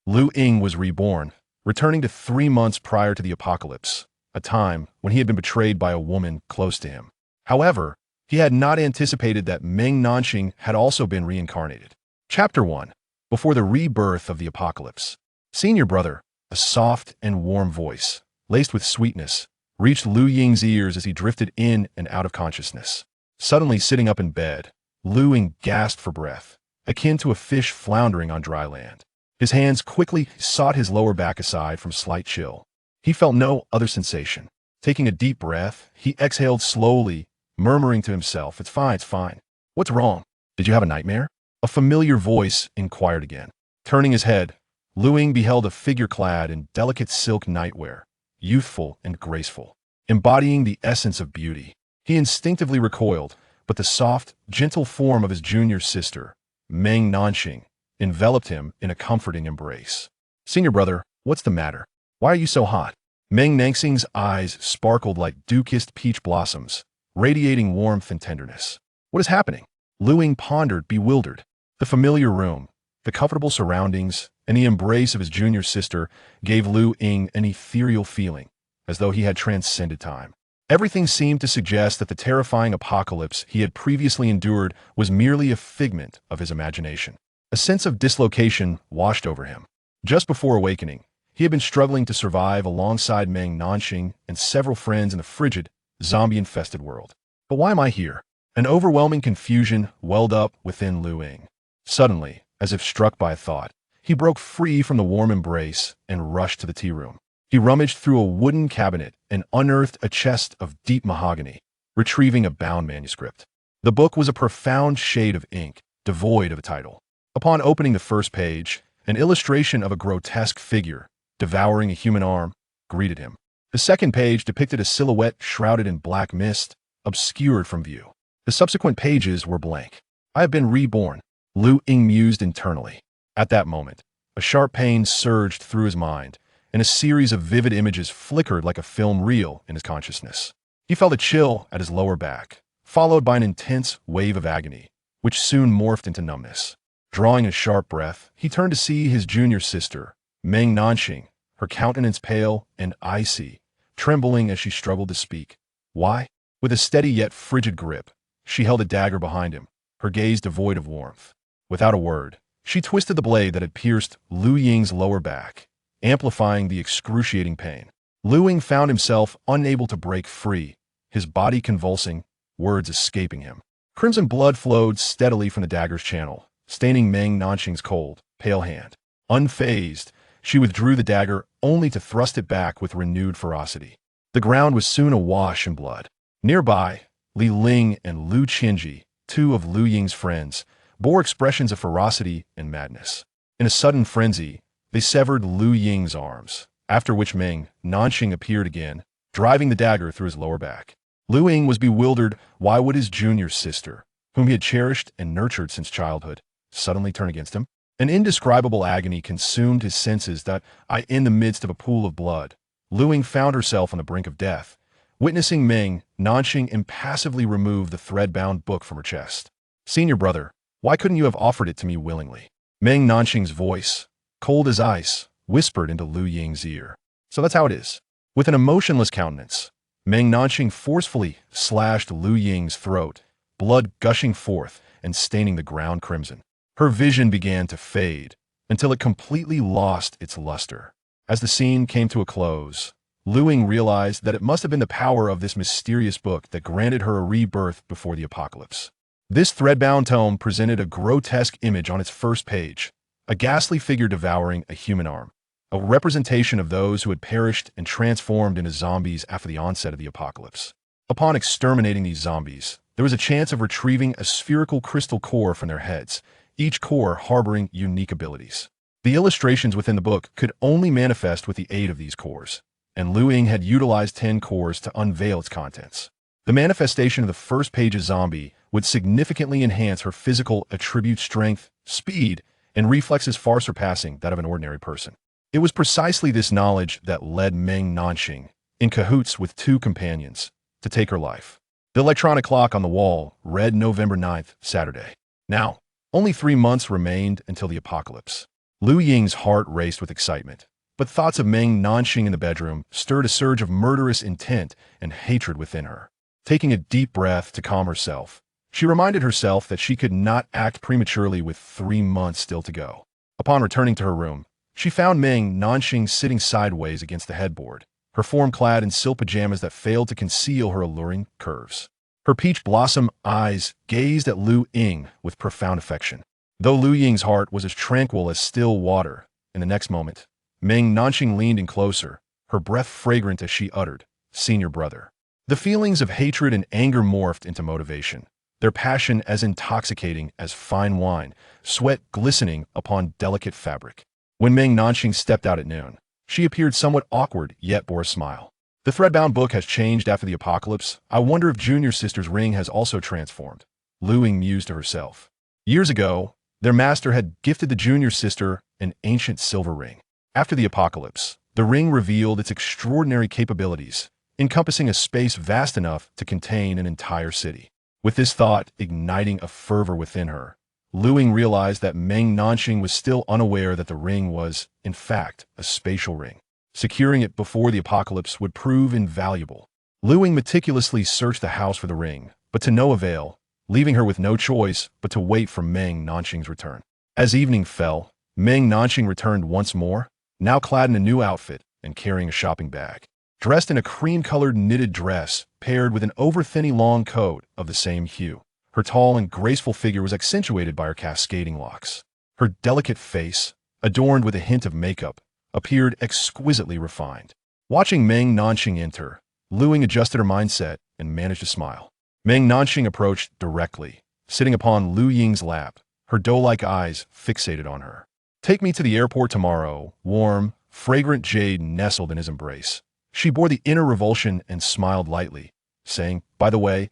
Lu Ying was reborn, returning to 3 months prior to the apocalypse, a time when he had been betrayed by a woman close to him. However, he had not anticipated that Meng Nanxing had also been reincarnated. Chapter 1. Before the rebirth of the apocalypse. Senior brother, a soft and warm voice, laced with sweetness, reached Lu Ying's ears as he drifted in and out of consciousness. Suddenly sitting up in bed, Lu Ying gasped for breath, akin to a fish floundering on dry land. His hands quickly sought his lower back aside from slight chill. He felt no other sensation. Taking a deep breath, he exhaled slowly, murmuring to himself, "It's fine, it's fine. What's wrong? Did you have a nightmare?" A familiar voice inquired again. Turning his head, Lu Ying beheld a figure clad in delicate silk nightwear, youthful and graceful, embodying the essence of beauty. He instinctively recoiled, but the soft, gentle form of his junior sister, Meng Nanxing, enveloped him in a comforting embrace. "Senior brother, what's the matter? Why are you so hot?" Meng Nanxing's eyes sparkled like dew-kissed peach blossoms, radiating warmth and tenderness. "What is happening?" Lu Ying pondered, bewildered. The familiar room, the comfortable surroundings, and the embrace of his junior sister gave Lu Ying an ethereal feeling, as though he had transcended time. Everything seemed to suggest that the terrifying apocalypse he had previously endured was merely a figment of his imagination. A sense of dislocation washed over him. Just before awakening, he had been struggling to survive alongside Meng Nanxing and several friends in the frigid, zombie-infested world. But why am I here? An overwhelming confusion welled up within Lu Ying. Suddenly, as if struck by a thought, he broke free from the warm embrace and rushed to the tea room. He rummaged through a wooden cabinet and unearthed a chest of deep mahogany, retrieving a bound manuscript. The book was a profound shade of ink, devoid of a title. Upon opening the first page, an illustration of a grotesque figure, devouring a human arm, greeted him. The second page depicted a silhouette shrouded in black mist, obscured from view. The subsequent pages were blank. "I have been reborn," Lu Ying mused internally. At that moment, a sharp pain surged through his mind, and a series of vivid images flickered like a film reel in his consciousness. He felt a chill at his lower back, followed by an intense wave of agony, which soon morphed into numbness. Drawing a sharp breath, he turned to see his junior sister, Meng Nanxing, her countenance pale and icy, trembling as she struggled to speak. "Why?" With a steady yet frigid grip, she held a dagger behind him, her gaze devoid of warmth. Without a word, she twisted the blade that had pierced Lu Ying's lower back, amplifying the excruciating pain. Lu Ying found himself unable to break free, his body convulsing, words escaping him. Crimson blood flowed steadily from the dagger's channel, staining Meng Nanxing's cold, pale hand. Unfazed, she withdrew the dagger only to thrust it back with renewed ferocity. The ground was soon awash in blood. Nearby, Li Ling and Lu Qianji, two of Lu Ying's friends, bore expressions of ferocity and madness. In a sudden frenzy, they severed Lu Ying's arms, after which Meng Nanxing appeared again, driving the dagger through his lower back. Lu Ying was bewildered. Why would his junior sister, whom he had cherished and nurtured since childhood, suddenly turn against him? An indescribable agony consumed his senses that, in the midst of a pool of blood, Lu Ying found herself on the brink of death, witnessing Meng Nanxing impassively remove the thread-bound book from her chest. "Senior brother, why couldn't you have offered it to me willingly?" Meng Nanxing's voice, cold as ice, whispered into Lu Ying's ear. "So that's how it is." With an emotionless countenance, Meng Nanxing forcefully slashed Lu Ying's throat, blood gushing forth and staining the ground crimson. Her vision began to fade until it completely lost its luster. As the scene came to a close, Lu Ying realized that it must have been the power of this mysterious book that granted her a rebirth before the apocalypse. This thread-bound tome presented a grotesque image on its first page, a ghastly figure devouring a human arm, a representation of those who had perished and transformed into zombies after the onset of the apocalypse. Upon exterminating these zombies, there was a chance of retrieving a spherical crystal core from their heads, each core harboring unique abilities. The illustrations within the book could only manifest with the aid of these cores, and Lu Ying had utilized 10 cores to unveil its contents. The manifestation of the first page's zombie would significantly enhance her physical attribute strength, speed, and reflexes far surpassing that of an ordinary person. It was precisely this knowledge that led Meng Nanxing, in cahoots with 2 companions, to take her life. The electronic clock on the wall read November 9th, Saturday. Now, only 3 months remained until the apocalypse. Lu Ying's heart raced with excitement, but thoughts of Meng Nanxing in the bedroom stirred a surge of murderous intent and hatred within her. Taking a deep breath to calm herself, she reminded herself that she could not act prematurely with 3 months still to go. Upon returning to her room, she found Meng Nanxing sitting sideways against the headboard, her form clad in silk pajamas that failed to conceal her alluring curves. Her peach blossom eyes gazed at Lu Ying with profound affection. Though Lu Ying's heart was as tranquil as still water, in the next moment, Meng Nanxing leaned in closer, her breath fragrant as she uttered, "Senior brother." The feelings of hatred and anger morphed into motivation, their passion as intoxicating as fine wine, sweat glistening upon delicate fabric. When Meng Nanxing stepped out at noon, she appeared somewhat awkward yet bore a smile. The thread-bound book has changed after the apocalypse. I wonder if Junior Sister's ring has also transformed. Lu Ying mused to herself. Years ago, their master had gifted the Junior Sister an ancient silver ring. After the apocalypse, the ring revealed its extraordinary capabilities, encompassing a space vast enough to contain an entire city. With this thought igniting a fervor within her, Lu Ying realized that Meng Nanxing was still unaware that the ring was, in fact, a spatial ring. Securing it before the apocalypse would prove invaluable. Lu Ying meticulously searched the house for the ring, but to no avail, leaving her with no choice but to wait for Meng Nanxing's return. As evening fell, Meng Nanxing returned once more, now clad in a new outfit and carrying a shopping bag. Dressed in a cream-colored knitted dress paired with an over-thinny long coat of the same hue, her tall and graceful figure was accentuated by her cascading locks. Her delicate face, adorned with a hint of makeup, appeared exquisitely refined. Watching Meng Nanxing enter, Lu Ying adjusted her mindset and managed to smile. Meng Nanxing approached directly, sitting upon Lu Ying's lap, her doe-like eyes fixated on her. "Take me to the airport tomorrow." Warm, fragrant jade nestled in his embrace. She bore the inner revulsion and smiled lightly, saying, "By the way,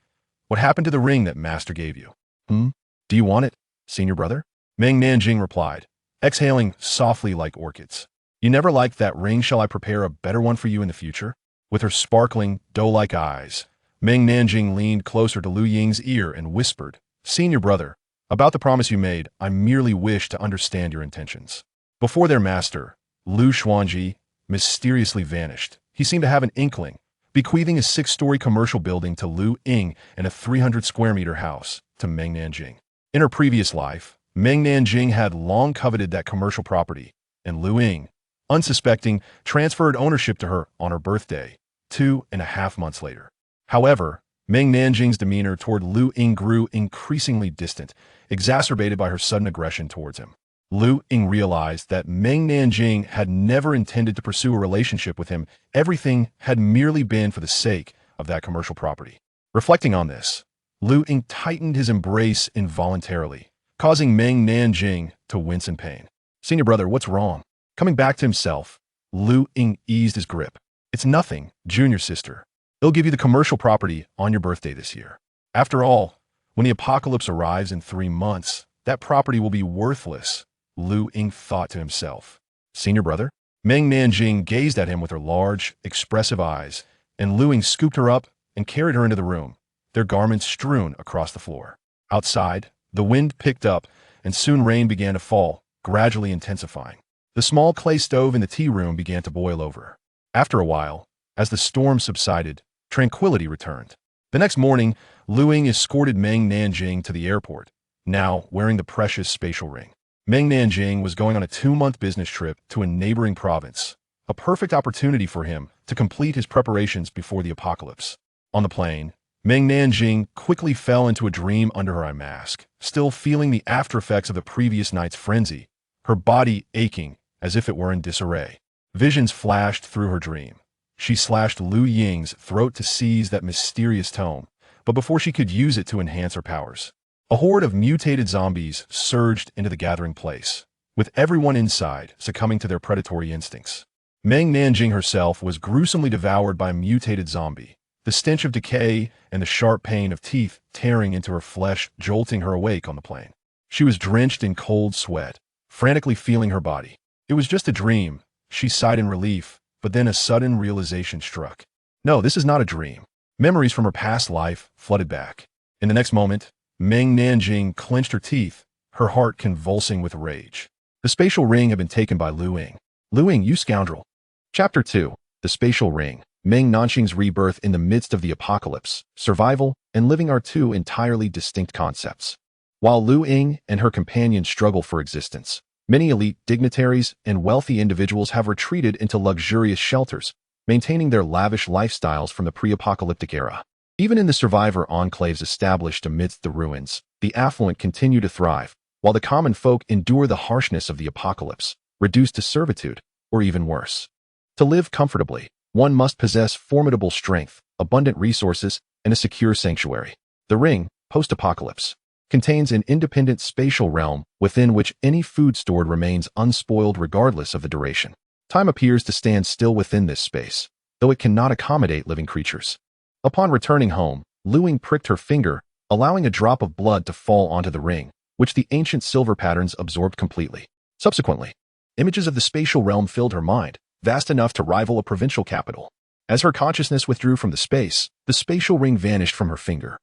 what happened to the ring that Master gave you? Do you want it, senior brother?" Meng Nanxing replied, exhaling softly like orchids. "You never liked that ring. Shall I prepare a better one for you in the future?" With her sparkling, doe-like eyes, Meng Nanxing leaned closer to Lu Ying's ear and whispered, "Senior brother, about the promise you made, I merely wish to understand your intentions." Before their master, Lu Xuanji, mysteriously vanished. He seemed to have an inkling, bequeathing a 6-story commercial building to Lu Ying and a 300-square-meter house to Meng Nanxing. In her previous life, Meng Nanxing had long coveted that commercial property, and Lu Ying, unsuspecting, transferred ownership to her on her birthday, 2.5 months later. However, Meng Nanxing's demeanor toward Lu Ying grew increasingly distant, exacerbated by her sudden aggression towards him. Lu Ying realized that Meng Nanxing had never intended to pursue a relationship with him. Everything had merely been for the sake of that commercial property. Reflecting on this, Lu Ying tightened his embrace involuntarily, causing Meng Nanxing to wince in pain. "Senior brother, what's wrong?" Coming back to himself, Lu Ying eased his grip. "It's nothing, junior sister. They'll give you the commercial property on your birthday this year. After all, when the apocalypse arrives in 3 months, that property will be worthless," Lu Ying thought to himself. "Senior brother?" Meng Nanxing gazed at him with her large, expressive eyes, and Lu Ying scooped her up and carried her into the room, their garments strewn across the floor. Outside, the wind picked up, and soon rain began to fall, gradually intensifying. The small clay stove in the tea room began to boil over. After a while, as the storm subsided, tranquility returned. The next morning, Lu Ying escorted Meng Nanxing to the airport, now wearing the precious spatial ring. Meng Nanxing was going on a 2-month business trip to a neighboring province, a perfect opportunity for him to complete his preparations before the apocalypse. On the plane, Meng Nanxing quickly fell into a dream under her eye mask, still feeling the aftereffects of the previous night's frenzy, her body aching as if it were in disarray. Visions flashed through her dream. She slashed Lu Ying's throat to seize that mysterious tome, but before she could use it to enhance her powers, a horde of mutated zombies surged into the gathering place, with everyone inside succumbing to their predatory instincts. Meng Nanxing herself was gruesomely devoured by a mutated zombie, the stench of decay and the sharp pain of teeth tearing into her flesh jolting her awake on the plane. She was drenched in cold sweat, frantically feeling her body. It was just a dream, she sighed in relief, but then a sudden realization struck. No, this is not a dream. Memories from her past life flooded back. In the next moment, Meng Nanxing clenched her teeth, her heart convulsing with rage. The spatial ring had been taken by Lu Ying. Lu Ying, you scoundrel. Chapter 2. The Spatial Ring. Meng Nanxing's rebirth in the midst of the apocalypse, survival, and living are two entirely distinct concepts. While Lu Ying and her companions struggle for existence, many elite dignitaries and wealthy individuals have retreated into luxurious shelters, maintaining their lavish lifestyles from the pre-apocalyptic era. Even in the survivor enclaves established amidst the ruins, the affluent continue to thrive, while the common folk endure the harshness of the apocalypse, reduced to servitude, or even worse. To live comfortably, one must possess formidable strength, abundant resources, and a secure sanctuary. The ring, post-apocalypse, contains an independent spatial realm within which any food stored remains unspoiled regardless of the duration. Time appears to stand still within this space, though it cannot accommodate living creatures. Upon returning home, Lu Ying pricked her finger, allowing a drop of blood to fall onto the ring, which the ancient silver patterns absorbed completely. Subsequently, images of the spatial realm filled her mind, vast enough to rival a provincial capital. As her consciousness withdrew from the spatial ring vanished from her finger,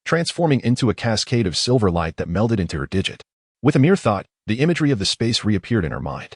transforming into a cascade of silver light that melded into her digit. With a mere thought, the imagery of the space reappeared in her mind,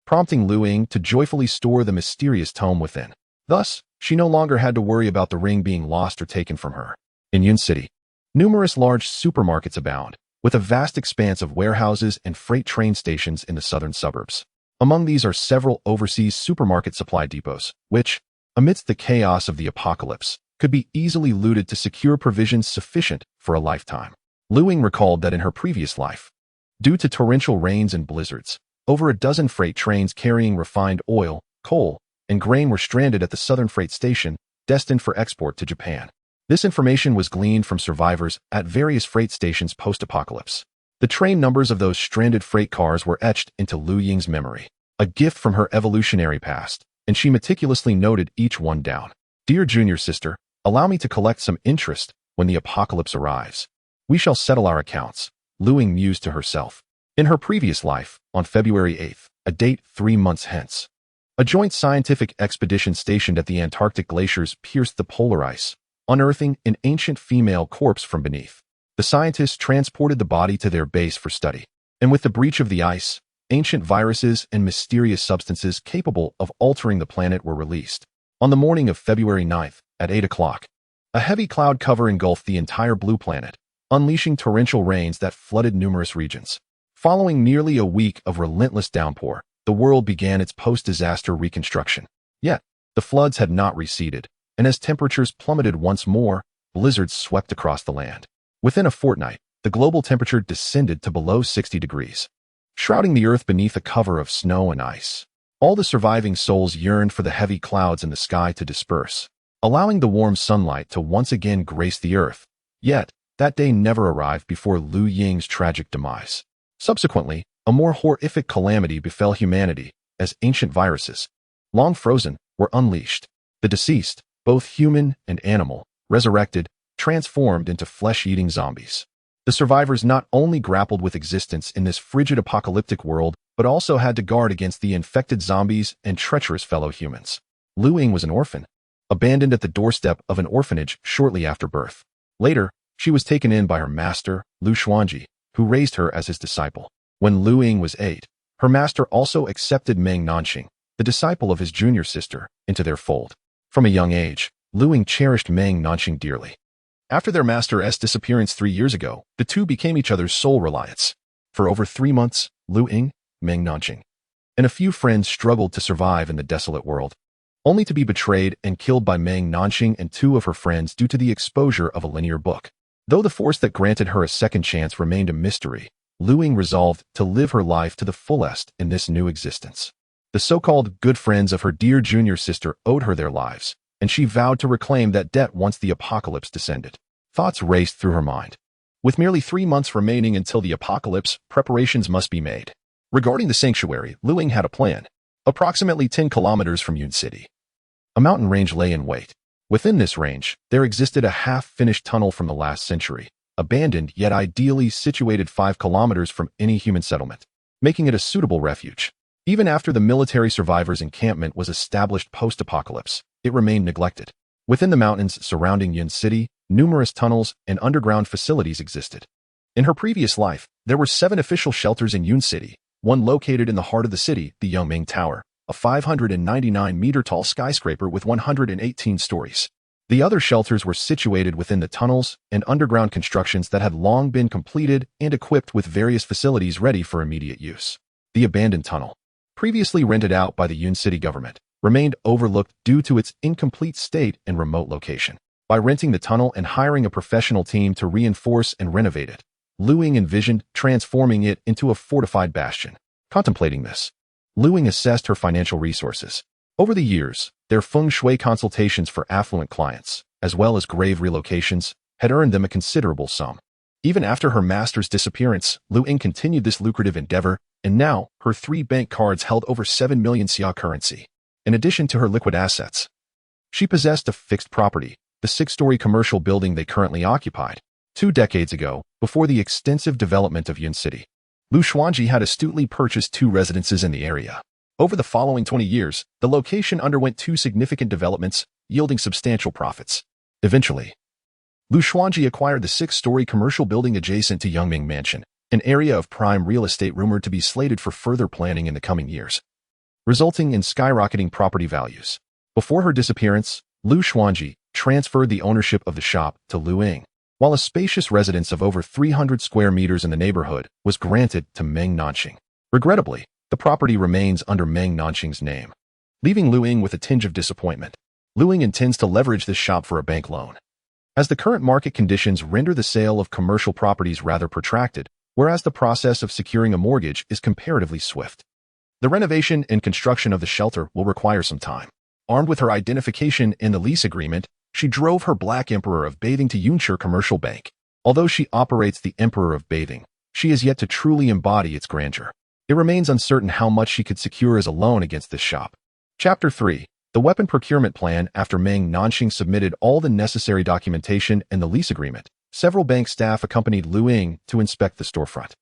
prompting Lu Ying to joyfully store the mysterious tome within. Thus, she no longer had to worry about the ring being lost or taken from her. In Yun City, numerous large supermarkets abound, with a vast expanse of warehouses and freight train stations in the southern suburbs. Among these are several overseas supermarket supply depots, which, amidst the chaos of the apocalypse, could be easily looted to secure provisions sufficient for a lifetime. Lu Ying recalled that in her previous life, due to torrential rains and blizzards, over a dozen freight trains carrying refined oil, coal, and grain were stranded at the southern freight station, destined for export to Japan. This information was gleaned from survivors at various freight stations post-apocalypse. The train numbers of those stranded freight cars were etched into Lu Ying's memory, a gift from her evolutionary past, and she meticulously noted each one down. Dear junior sister, allow me to collect some interest when the apocalypse arrives. We shall settle our accounts, Lu Ying mused to herself. In her previous life, on February 8th, a date 3 months hence, a joint scientific expedition stationed at the Antarctic glaciers pierced the polar ice, unearthing an ancient female corpse from beneath. The scientists transported the body to their base for study, and with the breach of the ice, ancient viruses and mysterious substances capable of altering the planet were released. On the morning of February 9th, at 8 o'clock, a heavy cloud cover engulfed the entire blue planet, unleashing torrential rains that flooded numerous regions. Following nearly a week of relentless downpour, the world began its post-disaster reconstruction. Yet, the floods had not receded, and as temperatures plummeted once more, blizzards swept across the land. Within a fortnight, the global temperature descended to below 60 degrees, shrouding the earth beneath a cover of snow and ice. All the surviving souls yearned for the heavy clouds in the sky to disperse, allowing the warm sunlight to once again grace the earth. Yet, that day never arrived before Lu Ying's tragic demise. Subsequently, a more horrific calamity befell humanity as ancient viruses, long frozen, were unleashed. The deceased, both human and animal, resurrected, transformed into flesh-eating zombies. The survivors not only grappled with existence in this frigid apocalyptic world, but also had to guard against the infected zombies and treacherous fellow humans. Lu Ying was an orphan, abandoned at the doorstep of an orphanage shortly after birth. Later, she was taken in by her master, Lu Xuanji, who raised her as his disciple. When Lu Ying was 8, her master also accepted Meng Nanxing, the disciple of his junior sister, into their fold. From a young age, Lu Ying cherished Meng Nanxing dearly. After their master's disappearance 3 years ago, the two became each other's sole reliance. For over 3 months, Lu Ying, Meng Nanxing, and a few friends struggled to survive in the desolate world, only to be betrayed and killed by Meng Nanxing and 2 of her friends due to the exposure of a linear book. Though the force that granted her a second chance remained a mystery, Lu Ying resolved to live her life to the fullest in this new existence. The so-called good friends of her dear junior sister owed her their lives, and she vowed to reclaim that debt once the apocalypse descended. Thoughts raced through her mind. With merely 3 months remaining until the apocalypse, preparations must be made. Regarding the sanctuary, Lu Ying had a plan. Approximately 10 kilometers from Yun City, a mountain range lay in wait. Within this range, there existed a half-finished tunnel from the last century, abandoned yet ideally situated 5 kilometers from any human settlement, making it a suitable refuge. Even after the military survivors' encampment was established post-apocalypse, it remained neglected. Within the mountains surrounding Yun City, numerous tunnels and underground facilities existed. In her previous life, there were 7 official shelters in Yun City, one located in the heart of the city, the Yongming Tower, a 599-meter-tall skyscraper with 118 stories. The other shelters were situated within the tunnels and underground constructions that had long been completed and equipped with various facilities ready for immediate use. The abandoned tunnel, previously rented out by the Yun city government, remained overlooked due to its incomplete state and remote location. By renting the tunnel and hiring a professional team to reinforce and renovate it, Lu Ying envisioned transforming it into a fortified bastion. Contemplating this, Lu Ying assessed her financial resources. Over the years, their feng shui consultations for affluent clients, as well as grave relocations, had earned them a considerable sum. Even after her master's disappearance, Lu Ying continued this lucrative endeavor, and now her 3 bank cards held over 7 million xia currency. In addition to her liquid assets, she possessed a fixed property, the 6-story commercial building they currently occupied. 2 decades ago, before the extensive development of Yun City, Lu Xuanji had astutely purchased 2 residences in the area. Over the following 20 years, the location underwent 2 significant developments, yielding substantial profits. Eventually, Lu Xuanji acquired the 6-story commercial building adjacent to Yongming Mansion, an area of prime real estate rumored to be slated for further planning in the coming years, resulting in skyrocketing property values. Before her disappearance, Lu Xuanji transferred the ownership of the shop to Lu Ying, while a spacious residence of over 300 square meters in the neighborhood was granted to Meng Nanxing. Regrettably, the property remains under Meng Nanxing's name, leaving Lu Ying with a tinge of disappointment. Lu Ying intends to leverage this shop for a bank loan, as the current market conditions render the sale of commercial properties rather protracted, whereas the process of securing a mortgage is comparatively swift. The renovation and construction of the shelter will require some time. Armed with her identification and the lease agreement, she drove her Black Emperor of Bathing to Yunshi Commercial Bank. Although she operates the Emperor of Bathing, she is yet to truly embody its grandeur. It remains uncertain how much she could secure as a loan against this shop. Chapter 3. The Weapon Procurement Plan. After Meng Nanxing submitted all the necessary documentation and the lease agreement, several bank staff accompanied Lu Ying to inspect the storefront.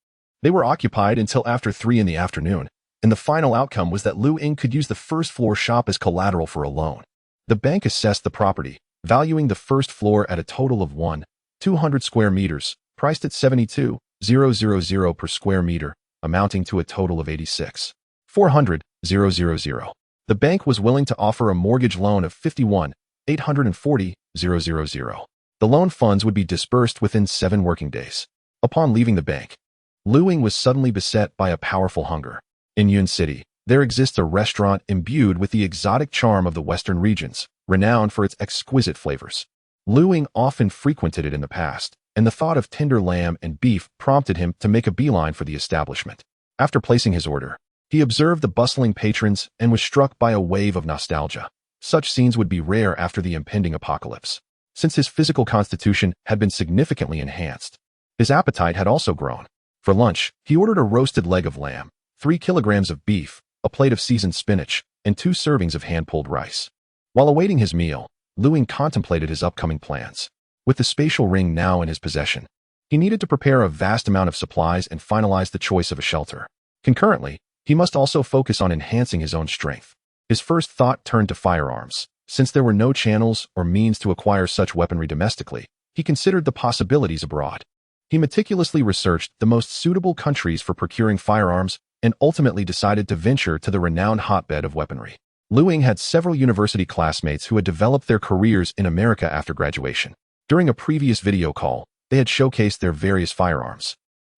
They were occupied until after 3 in the afternoon, and the final outcome was that Lu Ying could use the first-floor shop as collateral for a loan. The bank assessed the property, valuing the first floor at a total of 1,200 square meters, priced at 72,000 per square meter, amounting to a total of 86,400,000. The bank was willing to offer a mortgage loan of 51,840,000. The loan funds would be disbursed within 7 working days. Upon leaving the bank, Lu Ying was suddenly beset by a powerful hunger. In Yun City, there exists a restaurant imbued with the exotic charm of the western regions, renowned for its exquisite flavors. Lu Ying often frequented it in the past, and the thought of tender lamb and beef prompted him to make a beeline for the establishment. After placing his order, he observed the bustling patrons and was struck by a wave of nostalgia. Such scenes would be rare after the impending apocalypse. Since his physical constitution had been significantly enhanced, his appetite had also grown. For lunch, he ordered a roasted leg of lamb, 3 kilograms of beef, a plate of seasoned spinach, and 2 servings of hand-pulled rice. While awaiting his meal, Lu Ying contemplated his upcoming plans. With the spatial ring now in his possession, he needed to prepare a vast amount of supplies and finalize the choice of a shelter. Concurrently, he must also focus on enhancing his own strength. His first thought turned to firearms. Since there were no channels or means to acquire such weaponry domestically, he considered the possibilities abroad. He meticulously researched the most suitable countries for procuring firearms and ultimately decided to venture to the renowned hotbed of weaponry. Lu Ying had several university classmates who had developed their careers in America after graduation. During a previous video call, they had showcased their various firearms,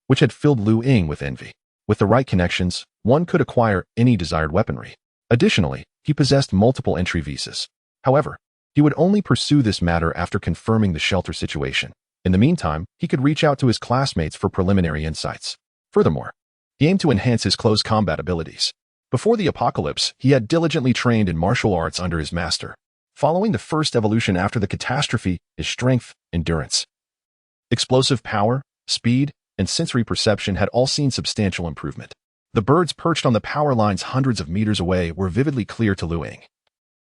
which had filled Lu Ying with envy. With the right connections, one could acquire any desired weaponry. Additionally, he possessed multiple entry visas. However, he would only pursue this matter after confirming the shelter situation. In the meantime, he could reach out to his classmates for preliminary insights. Furthermore, he aimed to enhance his close combat abilities. Before the apocalypse, he had diligently trained in martial arts under his master. Following the first evolution after the catastrophe is strength, endurance, explosive power, speed, and sensory perception had all seen substantial improvement. The birds perched on the power lines hundreds of meters away were vividly clear to Lu Ying,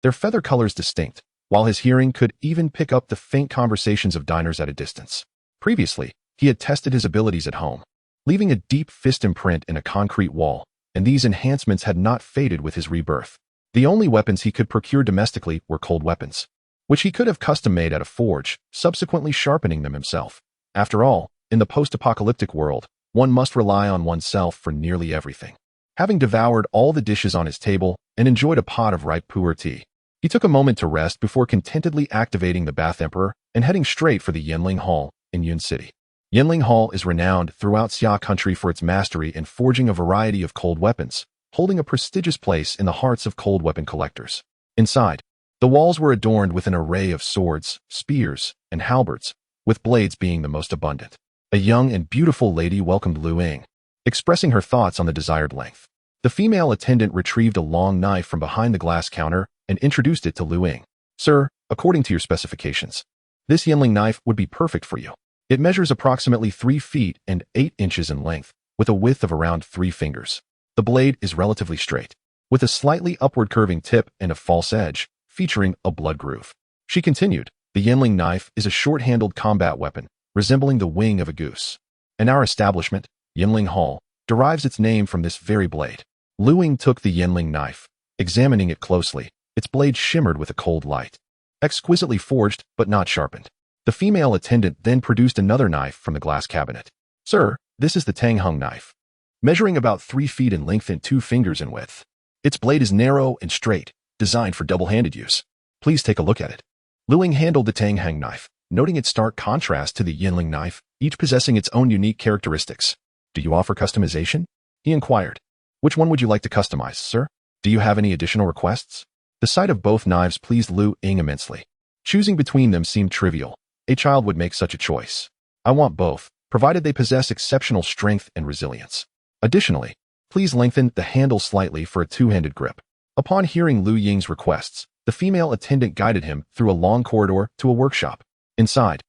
their feather colors distinct, while his hearing could even pick up the faint conversations of diners at a distance. Previously, he had tested his abilities at home, leaving a deep fist imprint in a concrete wall, and these enhancements had not faded with his rebirth. The only weapons he could procure domestically were cold weapons, which he could have custom-made at a forge, subsequently sharpening them himself. After all, in the post-apocalyptic world, one must rely on oneself for nearly everything. Having devoured all the dishes on his table and enjoyed a pot of ripe pu'er tea, he took a moment to rest before contentedly activating the Bath Emperor and heading straight for the Yanling Hall in Yun City. Yanling Hall is renowned throughout Xia country for its mastery in forging a variety of cold weapons, holding a prestigious place in the hearts of cold weapon collectors. Inside, the walls were adorned with an array of swords, spears, and halberds, with blades being the most abundant. A young and beautiful lady welcomed Lu Ying, expressing her thoughts on the desired length. The female attendant retrieved a long knife from behind the glass counter and introduced it to Lu Ying. Sir, according to your specifications, this Yanling knife would be perfect for you. It measures approximately 3 feet and 8 inches in length, with a width of around 3 fingers. The blade is relatively straight, with a slightly upward curving tip and a false edge, featuring a blood groove. She continued, the Yanling knife is a short-handled combat weapon, resembling the wing of a goose. And our establishment, Yanling Hall, derives its name from this very blade. Lu Ying took the Yanling knife, examining it closely. Its blade shimmered with a cold light. Exquisitely forged, but not sharpened. The female attendant then produced another knife from the glass cabinet. Sir, this is the Tang Hung knife, measuring about 3 feet in length and 2 fingers in width. Its blade is narrow and straight, designed for double-handed use. Please take a look at it. Lu Ying handled the Tang Hung knife, noting its stark contrast to the Yanling knife, each possessing its own unique characteristics. Do you offer customization? He inquired. Which one would you like to customize, sir? Do you have any additional requests? The sight of both knives pleased Lu Ying immensely. Choosing between them seemed trivial. A child would make such a choice. I want both, provided they possess exceptional strength and resilience. Additionally, please lengthen the handle slightly for a two-handed grip. Upon hearing Lu Ying's requests, the female attendant guided him through a long corridor to a workshop. Inside,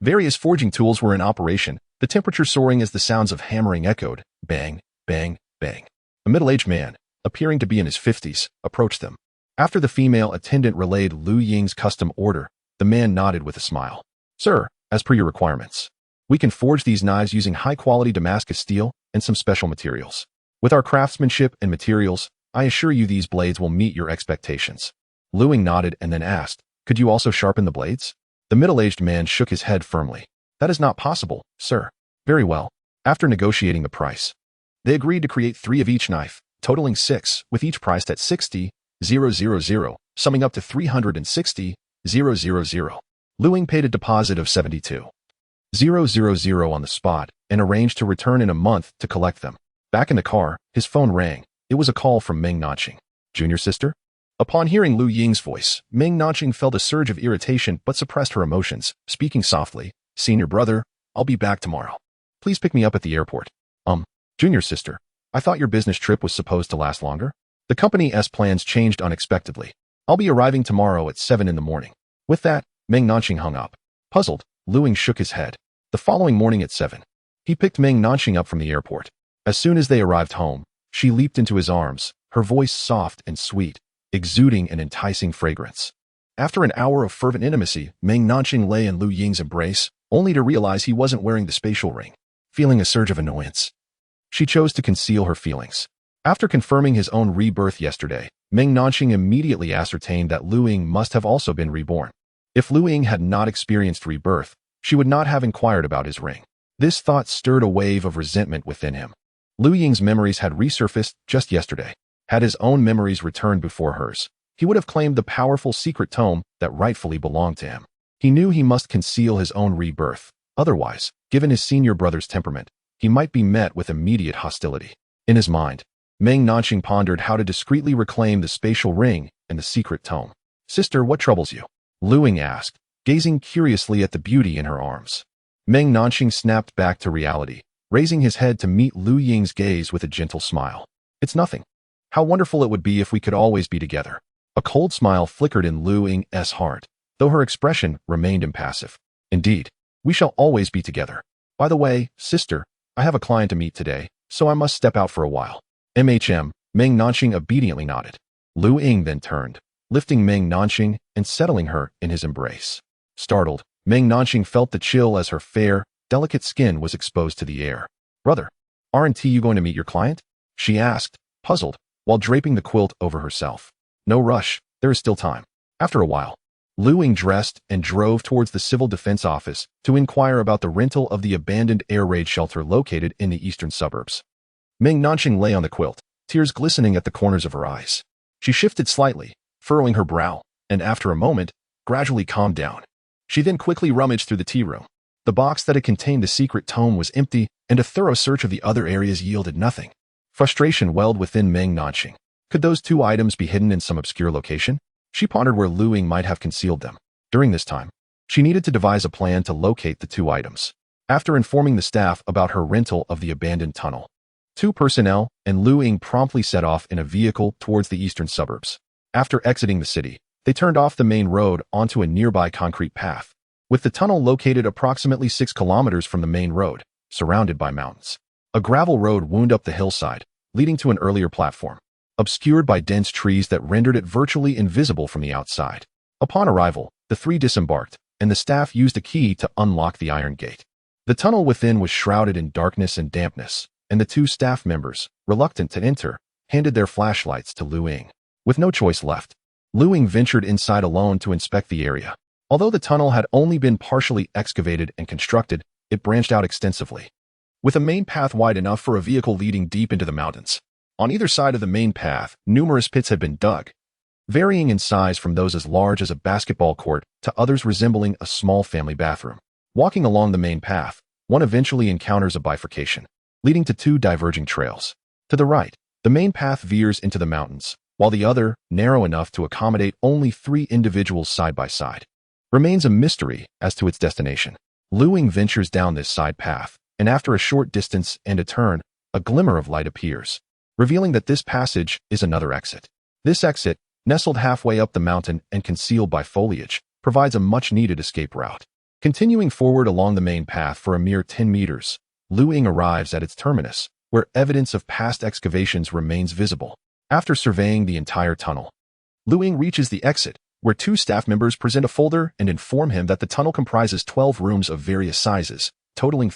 various forging tools were in operation, the temperature soaring as the sounds of hammering echoed. Bang, bang, bang. A middle-aged man, appearing to be in his 50s, approached them. After the female attendant relayed Lu Ying's custom order, the man nodded with a smile. Sir, as per your requirements, we can forge these knives using high-quality Damascus steel and some special materials. With our craftsmanship and materials, I assure you these blades will meet your expectations. Lu Ying nodded and then asked, could you also sharpen the blades? The middle-aged man shook his head firmly. That is not possible, sir. Very well. After negotiating the price, they agreed to create 3 of each knife, totaling 6, with each priced at 60,000, summing up to 360,000. Lu Ying paid a deposit of 72,000 on the spot and arranged to return in a month to collect them. Back in the car, his phone rang. It was a call from Meng Nanxing. Junior sister? Upon hearing Lu Ying's voice, Meng Nanxing felt a surge of irritation but suppressed her emotions, speaking softly. Senior brother, I'll be back tomorrow. Please pick me up at the airport. Junior sister, I thought your business trip was supposed to last longer? The company's plans changed unexpectedly. I'll be arriving tomorrow at 7 in the morning. With that, Meng Nanxing hung up. Puzzled, Lu Ying shook his head. The following morning at 7, he picked Meng Nanxing up from the airport. As soon as they arrived home, she leaped into his arms, her voice soft and sweet, exuding an enticing fragrance. After an hour of fervent intimacy, Meng Nanxing lay in Lu Ying's embrace, only to realize he wasn't wearing the spatial ring. Feeling a surge of annoyance, she chose to conceal her feelings. After confirming his own rebirth yesterday, Meng Nanxing immediately ascertained that Lu Ying must have also been reborn. If Lu Ying had not experienced rebirth, she would not have inquired about his ring. This thought stirred a wave of resentment within him. Lu Ying's memories had resurfaced just yesterday. Had his own memories returned before hers, he would have claimed the powerful secret tome that rightfully belonged to him. He knew he must conceal his own rebirth. Otherwise, given his senior brother's temperament, he might be met with immediate hostility. In his mind, Meng Nanxing pondered how to discreetly reclaim the spatial ring and the secret tome. Sister, what troubles you? Lu Ying asked, gazing curiously at the beauty in her arms. Meng Nanxing snapped back to reality, raising his head to meet Lu Ying's gaze with a gentle smile. It's nothing. How wonderful it would be if we could always be together. A cold smile flickered in Lu Ying's heart, though her expression remained impassive. Indeed, we shall always be together. By the way, sister, I have a client to meet today, so I must step out for a while. Meng Nanxing obediently nodded. Lu Ying then turned, lifting Meng Nanxing and settling her in his embrace. Startled, Meng Nanxing felt the chill as her fair, delicate skin was exposed to the air. Brother, aren't you going to meet your client? She asked, puzzled, while draping the quilt over herself. No rush, there is still time. After a while, Lu Ying dressed and drove towards the Civil Defense Office to inquire about the rental of the abandoned air raid shelter located in the eastern suburbs. Meng Nanxing lay on the quilt, tears glistening at the corners of her eyes. She shifted slightly, furrowing her brow, and after a moment, gradually calmed down. She then quickly rummaged through the tea room. The box that had contained the secret tome was empty, and a thorough search of the other areas yielded nothing. Frustration welled within Meng Nanxing. Could those two items be hidden in some obscure location? She pondered where Lu Ying might have concealed them. During this time, she needed to devise a plan to locate the two items. After informing the staff about her rental of the abandoned tunnel, two personnel and Lu Ying promptly set off in a vehicle towards the eastern suburbs. After exiting the city, they turned off the main road onto a nearby concrete path, with the tunnel located approximately 6 kilometers from the main road, surrounded by mountains. A gravel road wound up the hillside, leading to an earlier platform, obscured by dense trees that rendered it virtually invisible from the outside. Upon arrival, the three disembarked, and the staff used a key to unlock the iron gate. The tunnel within was shrouded in darkness and dampness, and the two staff members, reluctant to enter, handed their flashlights to Lu Ying. With no choice left, Lu Ying ventured inside alone to inspect the area. Although the tunnel had only been partially excavated and constructed, it branched out extensively, with a main path wide enough for a vehicle leading deep into the mountains. On either side of the main path, numerous pits had been dug, varying in size from those as large as a basketball court to others resembling a small family bathroom. Walking along the main path, one eventually encounters a bifurcation, leading to two diverging trails. To the right, the main path veers into the mountains, while the other, narrow enough to accommodate only 3 individuals side by side, remains a mystery as to its destination. Lu Ying ventures down this side path, and after a short distance and a turn, a glimmer of light appears, revealing that this passage is another exit. This exit, nestled halfway up the mountain and concealed by foliage, provides a much-needed escape route. Continuing forward along the main path for a mere 10 meters, Lu Ying arrives at its terminus, where evidence of past excavations remains visible. After surveying the entire tunnel, Lu Ying reaches the exit, where 2 staff members present a folder and inform him that the tunnel comprises 12 rooms of various sizes, totaling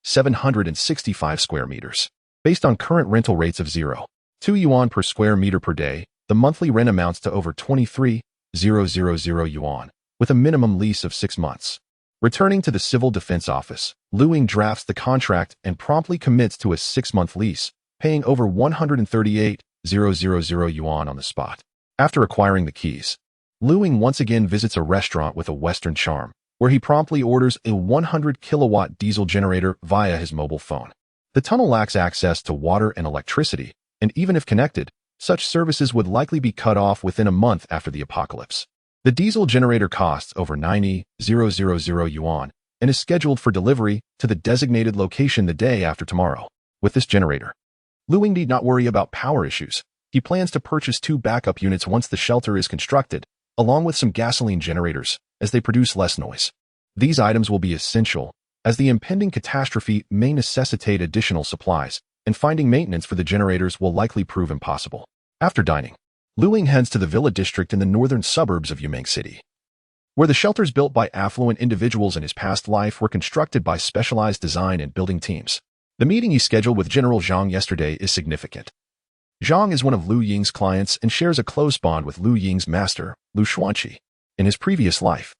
765 square meters. Based on current rental rates of 0.2 yuan per square meter per day, the monthly rent amounts to over 23,000 yuan, with a minimum lease of 6 months. Returning to the Civil Defense Office, Lu Ying drafts the contract and promptly commits to a 6-month lease, paying over 138,000 yuan on the spot. After acquiring the keys, Lu Ying once again visits a restaurant with a Western charm, where he promptly orders a 100-kilowatt diesel generator via his mobile phone. The tunnel lacks access to water and electricity, and even if connected, such services would likely be cut off within a month after the apocalypse. The diesel generator costs over 90,000 yuan and is scheduled for delivery to the designated location the day after tomorrow. With this generator, Lu Ying need not worry about power issues. He plans to purchase 2 backup units once the shelter is constructed, along with some gasoline generators, as they produce less noise. These items will be essential, as the impending catastrophe may necessitate additional supplies, and finding maintenance for the generators will likely prove impossible. After dining, Lu Ying heads to the villa district in the northern suburbs of Yimeng City, where the shelters built by affluent individuals in his past life were constructed by specialized design and building teams. The meeting he scheduled with General Zhang yesterday is significant. Zhang is one of Lu Ying's clients and shares a close bond with Lu Ying's master, Lu Xuanqi. In his previous life,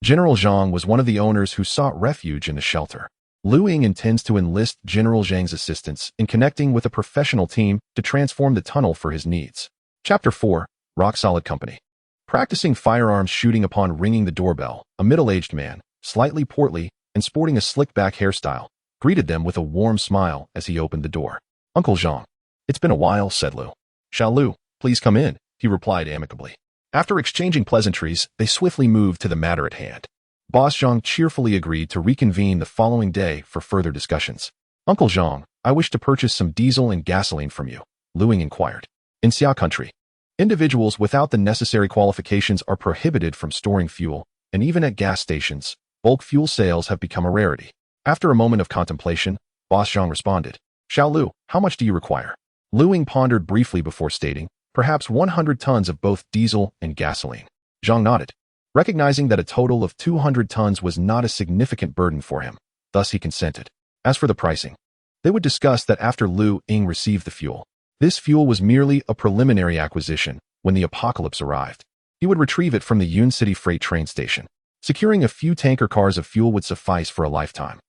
General Zhang was one of the owners who sought refuge in the shelter. Lu Ying intends to enlist General Zhang's assistance in connecting with a professional team to transform the tunnel for his needs. Chapter 4. Rock-Solid Company. Practicing firearms shooting upon ringing the doorbell, a middle-aged man, slightly portly and sporting a slick-back hairstyle, greeted them with a warm smile as he opened the door. "Uncle Zhang, it's been a while," said Lu. "Shall Lu, please come in," he replied amicably. After exchanging pleasantries, they swiftly moved to the matter at hand. Boss Zhang cheerfully agreed to reconvene the following day for further discussions. "Uncle Zhang, I wish to purchase some diesel and gasoline from you," Lu Ying inquired. In Xia country, individuals without the necessary qualifications are prohibited from storing fuel, and even at gas stations, bulk fuel sales have become a rarity. After a moment of contemplation, Boss Zhang responded, "Xiao Lu, how much do you require?" Lu Ying pondered briefly before stating, "Perhaps 100 tons of both diesel and gasoline." Zhang nodded, recognizing that a total of 200 tons was not a significant burden for him. Thus he consented. As for the pricing, they would discuss that after Lu Ying received the fuel. This fuel was merely a preliminary acquisition. When the apocalypse arrived, he would retrieve it from the Yun City freight train station. Securing a few tanker cars of fuel would suffice for a lifetime,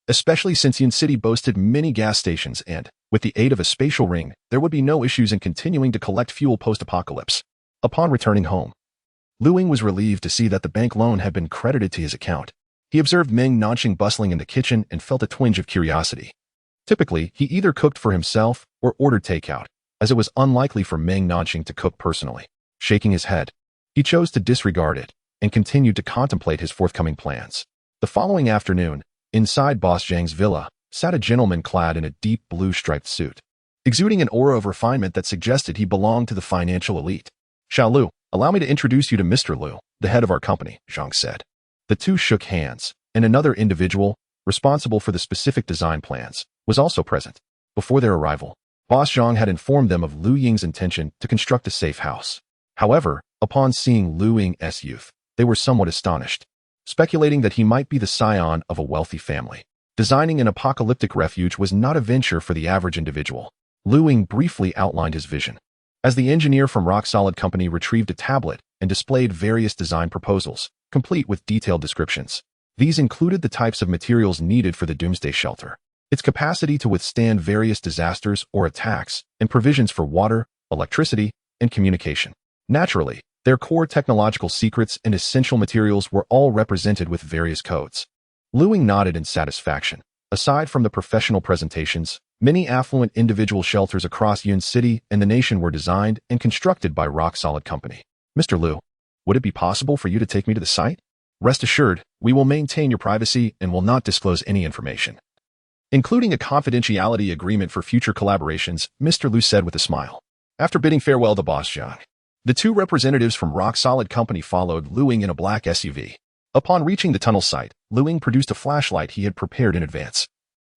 especially since Yun City boasted many gas stations and, With the aid of a spatial ring, there would be no issues in continuing to collect fuel post-apocalypse. Upon returning home, Ying was relieved to see that the bank loan had been credited to his account. He observed Meng Nanxing bustling in the kitchen and felt a twinge of curiosity. Typically, he either cooked for himself or ordered takeout, as it was unlikely for Meng Nanxing to cook personally. Shaking his head, he chose to disregard it and continued to contemplate his forthcoming plans. The following afternoon, inside Boss Zhang's villa, sat a gentleman clad in a deep blue striped suit, exuding an aura of refinement that suggested he belonged to the financial elite. "Xiao Lu, allow me to introduce you to Mr. Lu, the head of our company," Zhang said. The two shook hands, and another individual, responsible for the specific design plans, was also present. Before their arrival, Boss Zhang had informed them of Lu Ying's intention to construct a safe house. However, upon seeing Lu Ying's youth, they were somewhat astonished, speculating that he might be the scion of a wealthy family. Designing an apocalyptic refuge was not a venture for the average individual. Lu Ying briefly outlined his vision. As the engineer from Rock Solid Company retrieved a tablet and displayed various design proposals, complete with detailed descriptions. These included the types of materials needed for the Doomsday Shelter, its capacity to withstand various disasters or attacks, and provisions for water, electricity, and communication. Naturally, their core technological secrets and essential materials were all represented with various codes. Lu Ying nodded in satisfaction. Aside from the professional presentations, many affluent individual shelters across Yun City and the nation were designed and constructed by Rock Solid Company. "Mr. Lu, would it be possible for you to take me to the site? Rest assured, we will maintain your privacy and will not disclose any information, including a confidentiality agreement for future collaborations," Mr. Lu said with a smile. After bidding farewell to Boss Zhang, the two representatives from Rock Solid Company followed Lu Ying in a black SUV. Upon reaching the tunnel site, Lu Ying produced a flashlight he had prepared in advance,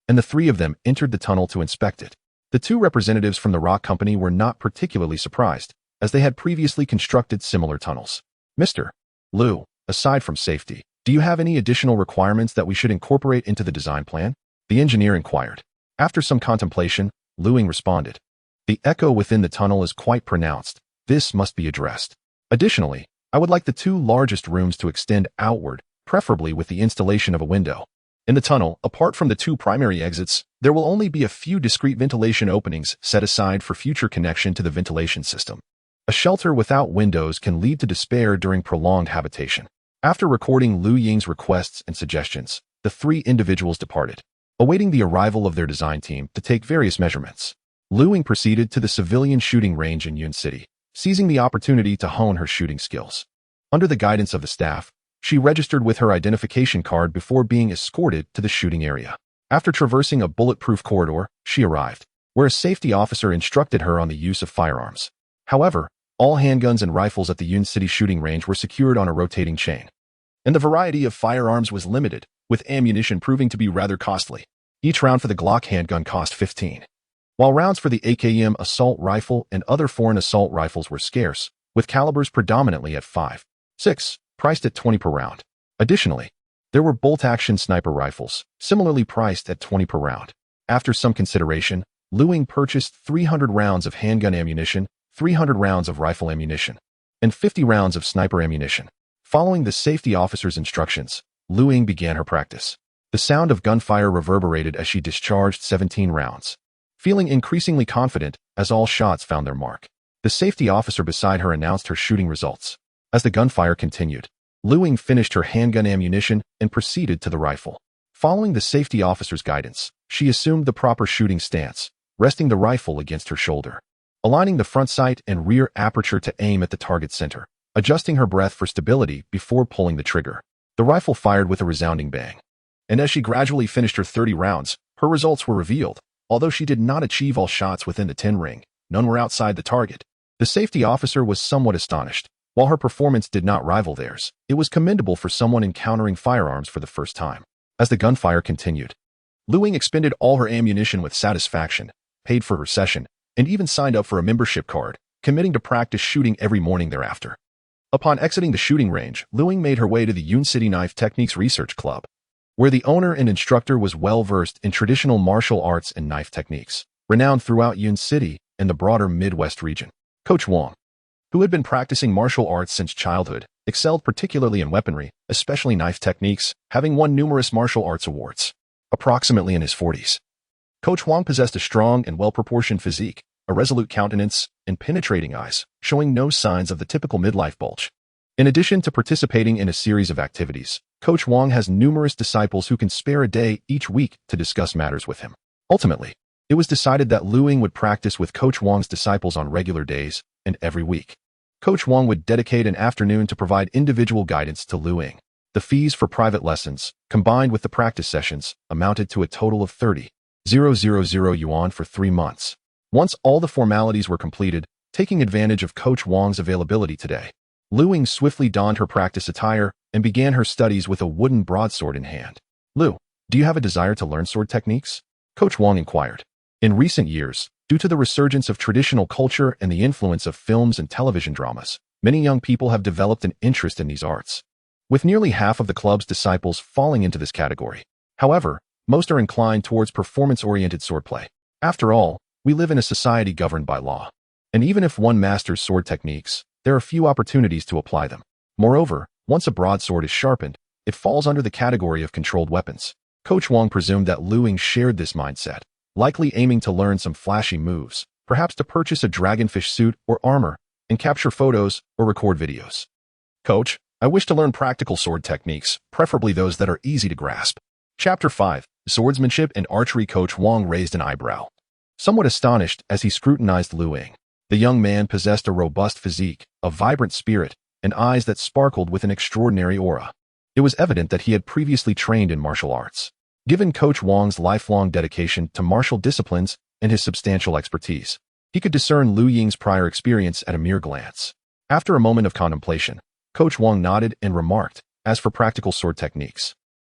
and the three of them entered the tunnel to inspect it. The two representatives from the Rock Company were not particularly surprised, as they had previously constructed similar tunnels. "Mr. Lu, aside from safety, do you have any additional requirements that we should incorporate into the design plan?" the engineer inquired. After some contemplation, Lu Ying responded. "The echo within the tunnel is quite pronounced. This must be addressed. Additionally, I would like the two largest rooms to extend outward, preferably with the installation of a window. In the tunnel, apart from the two primary exits, there will only be a few discrete ventilation openings set aside for future connection to the ventilation system. A shelter without windows can lead to despair during prolonged habitation." After recording Lu Ying's requests and suggestions, the three individuals departed, awaiting the arrival of their design team to take various measurements. Lu Ying proceeded to the civilian shooting range in Yun City, seizing the opportunity to hone her shooting skills. Under the guidance of the staff, she registered with her identification card before being escorted to the shooting area. After traversing a bulletproof corridor, she arrived, where a safety officer instructed her on the use of firearms. However, all handguns and rifles at the Yun City shooting range were secured on a rotating chain, and the variety of firearms was limited, with ammunition proving to be rather costly. Each round for the Glock handgun cost 15, while rounds for the AKM assault rifle and other foreign assault rifles were scarce, with calibers predominantly at 5.6, priced at 20 per round. Additionally, there were bolt-action sniper rifles, similarly priced at 20 per round. After some consideration, Lu Ying purchased 300 rounds of handgun ammunition, 300 rounds of rifle ammunition, and 50 rounds of sniper ammunition. Following the safety officer's instructions, Lu Ying began her practice. The sound of gunfire reverberated as she discharged 17 rounds. Feeling increasingly confident as all shots found their mark, the safety officer beside her announced her shooting results. As the gunfire continued, Lu Ying finished her handgun ammunition and proceeded to the rifle. Following the safety officer's guidance, she assumed the proper shooting stance, resting the rifle against her shoulder, aligning the front sight and rear aperture to aim at the target center, adjusting her breath for stability before pulling the trigger. The rifle fired with a resounding bang, and as she gradually finished her 30 rounds, her results were revealed. Although she did not achieve all shots within the 10 ring, none were outside the target. The safety officer was somewhat astonished. While her performance did not rival theirs, it was commendable for someone encountering firearms for the first time. As the gunfire continued, Lu Ying expended all her ammunition with satisfaction, paid for her session, and even signed up for a membership card, committing to practice shooting every morning thereafter. Upon exiting the shooting range, Lu Ying made her way to the Yun City Knife Techniques Research Club, where the owner and instructor was well-versed in traditional martial arts and knife techniques, renowned throughout Yun City and the broader Midwest region. Coach Wang, who had been practicing martial arts since childhood, excelled particularly in weaponry, especially knife techniques, having won numerous martial arts awards. Approximately in his 40s, Coach Wang possessed a strong and well-proportioned physique, a resolute countenance, and penetrating eyes, showing no signs of the typical midlife bulge. In addition to participating in a series of activities, Coach Wang has numerous disciples who can spare a day each week to discuss matters with him. Ultimately, it was decided that Ying would practice with Coach Wang's disciples on regular days and every week. Coach Wang would dedicate an afternoon to provide individual guidance to Ying. The fees for private lessons, combined with the practice sessions, amounted to a total of 30,000 yuan for 3 months. Once all the formalities were completed, taking advantage of Coach Wang's availability today, Ying swiftly donned her practice attire and began her studies with a wooden broadsword in hand. "Lu, do you have a desire to learn sword techniques?" Coach Wang inquired. In recent years, due to the resurgence of traditional culture and the influence of films and television dramas, many young people have developed an interest in these arts, with nearly half of the club's disciples falling into this category. However, most are inclined towards performance-oriented swordplay. After all, we live in a society governed by law. And even if one masters sword techniques, there are few opportunities to apply them. Moreover, once a broadsword is sharpened, it falls under the category of controlled weapons. Coach Wang presumed that Ying shared this mindset, likely aiming to learn some flashy moves, perhaps to purchase a dragonfish suit or armor, and capture photos or record videos. "Coach, I wish to learn practical sword techniques, preferably those that are easy to grasp." Chapter 5. Swordsmanship and Archery. Coach Wang raised an eyebrow, somewhat astonished as he scrutinized Ying. The young man possessed a robust physique, a vibrant spirit, and eyes that sparkled with an extraordinary aura. It was evident that he had previously trained in martial arts. Given Coach Wang's lifelong dedication to martial disciplines and his substantial expertise, he could discern Ying's prior experience at a mere glance. After a moment of contemplation, Coach Wang nodded and remarked, "As for practical sword techniques,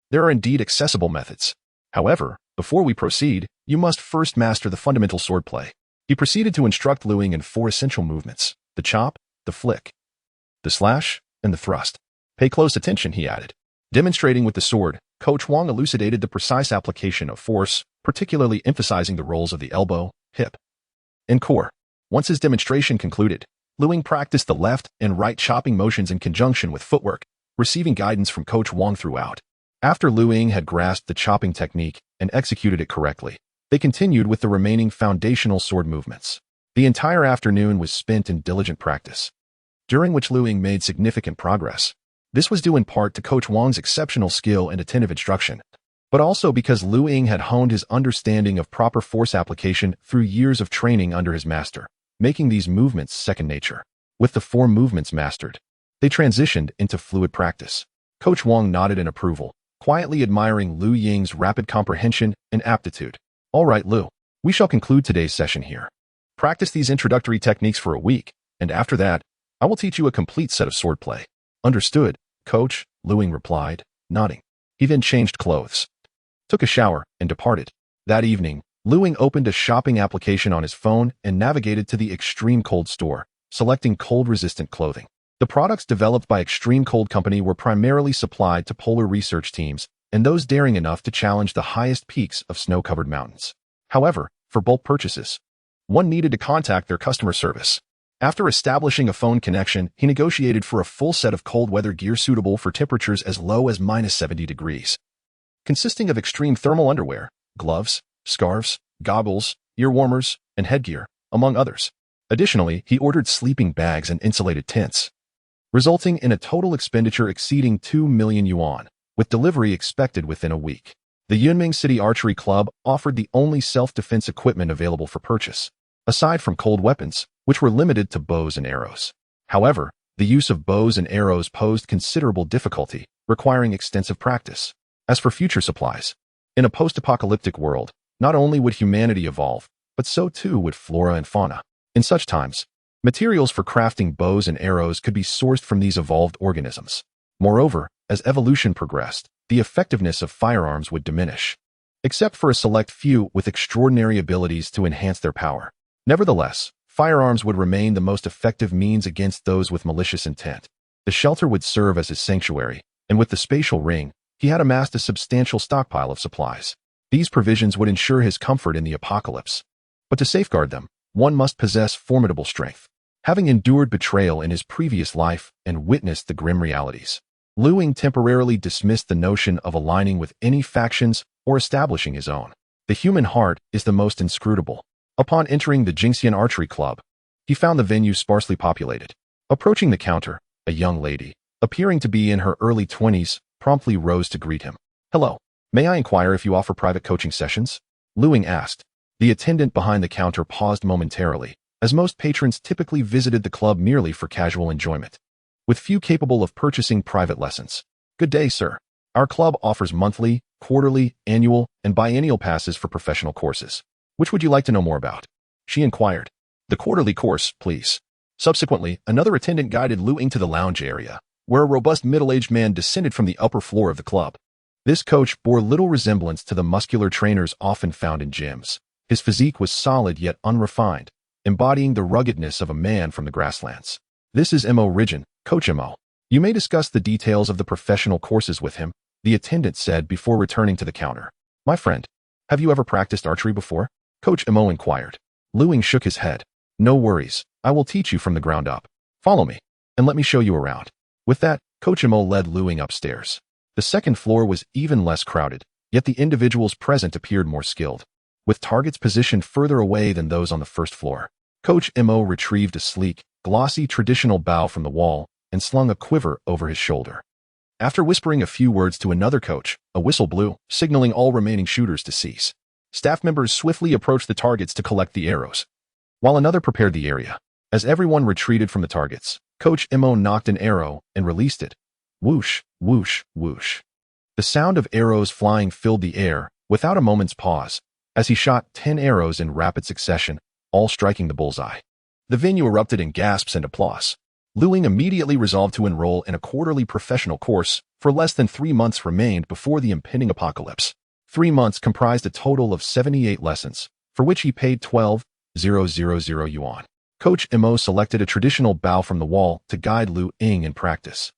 there are indeed accessible methods. However, before we proceed, you must first master the fundamental swordplay." He proceeded to instruct Ying in 4 essential movements: the chop, the flick, the slash, and the thrust. "Pay close attention," he added. Demonstrating with the sword, Coach Wang elucidated the precise application of force, particularly emphasizing the roles of the elbow, hip, and core. Once his demonstration concluded, Ying practiced the left and right chopping motions in conjunction with footwork, receiving guidance from Coach Wang throughout. After Ying had grasped the chopping technique and executed it correctly, they continued with the remaining foundational sword movements. The entire afternoon was spent in diligent practice, during which Ying made significant progress. This was due in part to Coach Wang's exceptional skill and attentive instruction, but also because Ying had honed his understanding of proper force application through years of training under his master, making these movements second nature. With the 4 movements mastered, they transitioned into fluid practice. Coach Wang nodded in approval, quietly admiring Ying's rapid comprehension and aptitude. "All right, Lu, we shall conclude today's session here. Practice these introductory techniques for a week, and after that, I will teach you a complete set of swordplay." "Understood, Coach," Ying replied, nodding. He then changed clothes, took a shower, and departed. That evening, Ying opened a shopping application on his phone and navigated to the Extreme Cold store, selecting cold-resistant clothing. The products developed by Extreme Cold Company were primarily supplied to polar research teams and those daring enough to challenge the highest peaks of snow-covered mountains. However, for bulk purchases, one needed to contact their customer service. After establishing a phone connection, he negotiated for a full set of cold weather gear suitable for temperatures as low as -70 degrees, consisting of extreme thermal underwear, gloves, scarves, goggles, ear warmers, and headgear, among others. Additionally, he ordered sleeping bags and insulated tents, resulting in a total expenditure exceeding 2 million yuan, with delivery expected within a week. The Yunming City Archery Club offered the only self-defense equipment available for purchase, aside from cold weapons, which were limited to bows and arrows. However, the use of bows and arrows posed considerable difficulty, requiring extensive practice. As for future supplies, in a post-apocalyptic world, not only would humanity evolve, but so too would flora and fauna. In such times, materials for crafting bows and arrows could be sourced from these evolved organisms. Moreover, as evolution progressed, the effectiveness of firearms would diminish, except for a select few with extraordinary abilities to enhance their power. Nevertheless, firearms would remain the most effective means against those with malicious intent. The shelter would serve as his sanctuary, and with the spatial ring, he had amassed a substantial stockpile of supplies. These provisions would ensure his comfort in the apocalypse. But to safeguard them, one must possess formidable strength. Having endured betrayal in his previous life and witnessed the grim realities, Ying temporarily dismissed the notion of aligning with any factions or establishing his own. The human heart is the most inscrutable. Upon entering the Jingxian Archery Club, he found the venue sparsely populated. Approaching the counter, a young lady, appearing to be in her early 20s, promptly rose to greet him. "Hello. May I inquire if you offer private coaching sessions?" Lu Ying asked. The attendant behind the counter paused momentarily, as most patrons typically visited the club merely for casual enjoyment, with few capable of purchasing private lessons. "Good day, sir. Our club offers monthly, quarterly, annual, and biennial passes for professional courses. Which would you like to know more about?" she inquired. "The quarterly course, please." Subsequently, another attendant guided Lu Ying to the lounge area, where a robust middle-aged man descended from the upper floor of the club. This coach bore little resemblance to the muscular trainers often found in gyms. His physique was solid yet unrefined, embodying the ruggedness of a man from the grasslands. "This is Mo Ridgen, Coach Mo. You may discuss the details of the professional courses with him," the attendant said before returning to the counter. "My friend, have you ever practiced archery before?" Coach Mo inquired. Lu Ying shook his head. "No worries, I will teach you from the ground up. Follow me, and let me show you around." With that, Coach Mo led Lu Ying upstairs. The second floor was even less crowded, yet the individuals present appeared more skilled, with targets positioned further away than those on the first floor. Coach Mo retrieved a sleek, glossy traditional bow from the wall and slung a quiver over his shoulder. After whispering a few words to another coach, a whistle blew, signaling all remaining shooters to cease. Staff members swiftly approached the targets to collect the arrows, while another prepared the area. As everyone retreated from the targets, Coach Mo knocked an arrow and released it. Whoosh, whoosh, whoosh. The sound of arrows flying filled the air without a moment's pause, as he shot 10 arrows in rapid succession, all striking the bullseye. The venue erupted in gasps and applause. Lu Ying immediately resolved to enroll in a quarterly professional course, for less than 3 months remained before the impending apocalypse. 3 months comprised a total of 78 lessons, for which he paid 12,000 yuan. Coach Mo selected a traditional bow from the wall to guide Lu Ying in practice.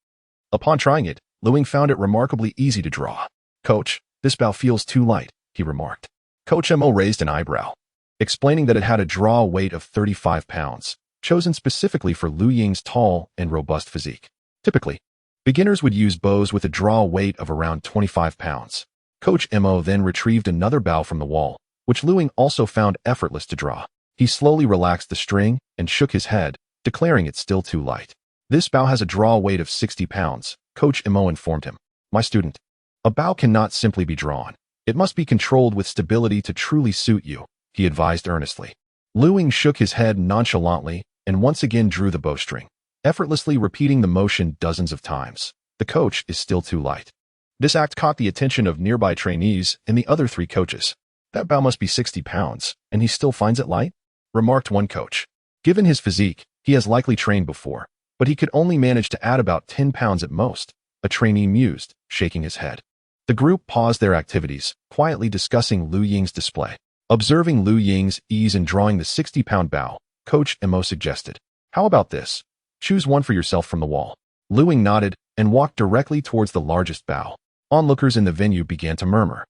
Upon trying it, Lu Ying found it remarkably easy to draw. "Coach, this bow feels too light," he remarked. Coach Mo raised an eyebrow, explaining that it had a draw weight of 35 pounds, chosen specifically for Lu Ying's tall and robust physique. Typically, beginners would use bows with a draw weight of around 25 pounds. Coach Mo then retrieved another bow from the wall, which Lu Ying also found effortless to draw. He slowly relaxed the string and shook his head, declaring it still too light. "This bow has a draw weight of 60 pounds, Coach Mo informed him. "My student, a bow cannot simply be drawn. It must be controlled with stability to truly suit you," he advised earnestly. Lu Ying shook his head nonchalantly and once again drew the bowstring, effortlessly repeating the motion dozens of times. "The coach is still too light." This act caught the attention of nearby trainees and the other 3 coaches. "That bow must be 60 pounds, and he still finds it light?" remarked one coach. "Given his physique, he has likely trained before, but he could only manage to add about 10 pounds at most," a trainee mused, shaking his head. The group paused their activities, quietly discussing Lu Ying's display. Observing Lu Ying's ease in drawing the 60-pound bow, Coach Mo suggested, "How about this? Choose one for yourself from the wall." Lu Ying nodded and walked directly towards the largest bow. Onlookers in the venue began to murmur.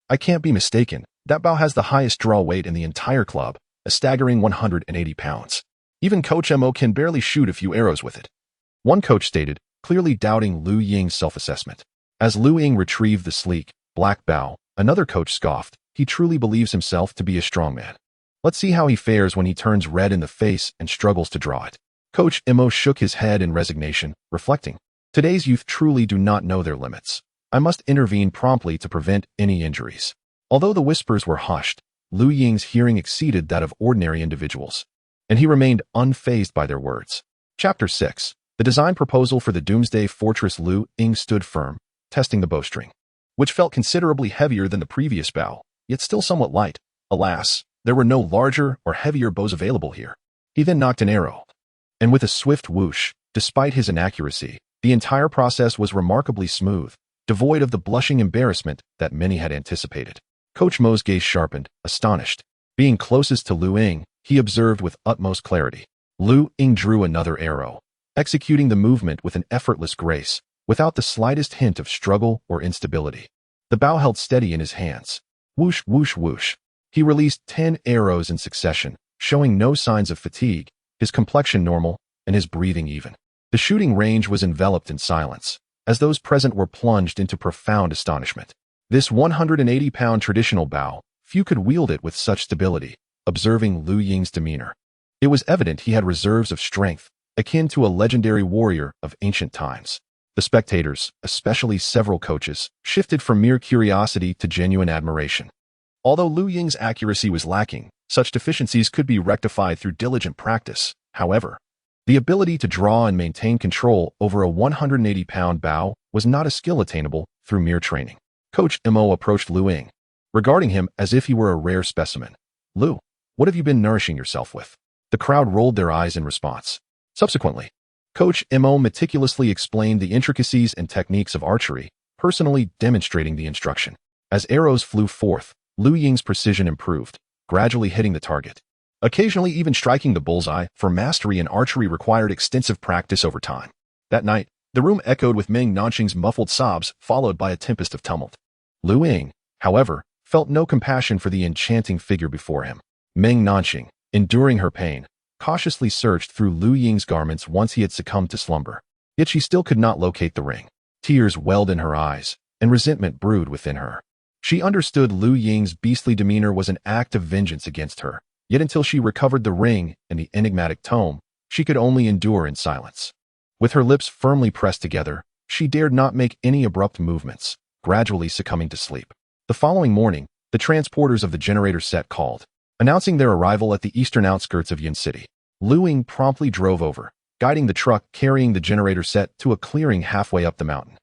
"I can't be mistaken. That bow has the highest draw weight in the entire club, a staggering 180 pounds. Even Coach Mo can barely shoot a few arrows with it." One coach stated, clearly doubting Lu Ying's self-assessment. As Lu Ying retrieved the sleek, black bow, another coach scoffed, "He truly believes himself to be a strong man. Let's see how he fares when he turns red in the face and struggles to draw it." Coach Mo shook his head in resignation, reflecting, "Today's youth truly do not know their limits. I must intervene promptly to prevent any injuries." Although the whispers were hushed, Lu Ying's hearing exceeded that of ordinary individuals, and he remained unfazed by their words. Chapter 6. The design proposal for the Doomsday Fortress. Lu Ying stood firm, testing the bowstring, which felt considerably heavier than the previous bow, yet still somewhat light. Alas, there were no larger or heavier bows available here. He then nocked an arrow, and with a swift whoosh, despite his inaccuracy, the entire process was remarkably smooth, devoid of the blushing embarrassment that many had anticipated. Coach Mo's gaze sharpened, astonished. Being closest to Lu Ying, he observed with utmost clarity. Lu Ying drew another arrow, executing the movement with an effortless grace, without the slightest hint of struggle or instability. The bow held steady in his hands. Whoosh, whoosh, whoosh. He released 10 arrows in succession, showing no signs of fatigue, his complexion normal, and his breathing even. The shooting range was enveloped in silence, as those present were plunged into profound astonishment. This 180-pound traditional bow, few could wield it with such stability. Observing Lu Ying's demeanor, it was evident he had reserves of strength, akin to a legendary warrior of ancient times. The spectators, especially several coaches, shifted from mere curiosity to genuine admiration. Although Lu Ying's accuracy was lacking, such deficiencies could be rectified through diligent practice. However, the ability to draw and maintain control over a 180-pound bow was not a skill attainable through mere training. Coach Mo approached Lu Ying, regarding him as if he were a rare specimen. "Lu, what have you been nourishing yourself with?" The crowd rolled their eyes in response. Subsequently, Coach Mo meticulously explained the intricacies and techniques of archery, personally demonstrating the instruction. As arrows flew forth, Lu Ying's precision improved, gradually hitting the target, occasionally even striking the bullseye. For mastery in archery required extensive practice over time. That night, the room echoed with Meng Nanxing's muffled sobs, followed by a tempest of tumult. Lu Ying, however, felt no compassion for the enchanting figure before him. Meng Nanxing, enduring her pain, cautiously searched through Lu Ying's garments once he had succumbed to slumber. Yet she still could not locate the ring. Tears welled in her eyes, and resentment brewed within her. She understood Lu Ying's beastly demeanor was an act of vengeance against her, yet until she recovered the ring and the enigmatic tome, she could only endure in silence. With her lips firmly pressed together, she dared not make any abrupt movements, gradually succumbing to sleep. The following morning, the transporters of the generator set called, announcing their arrival at the eastern outskirts of Yin City. Lu Ying promptly drove over, guiding the truck carrying the generator set to a clearing halfway up the mountain.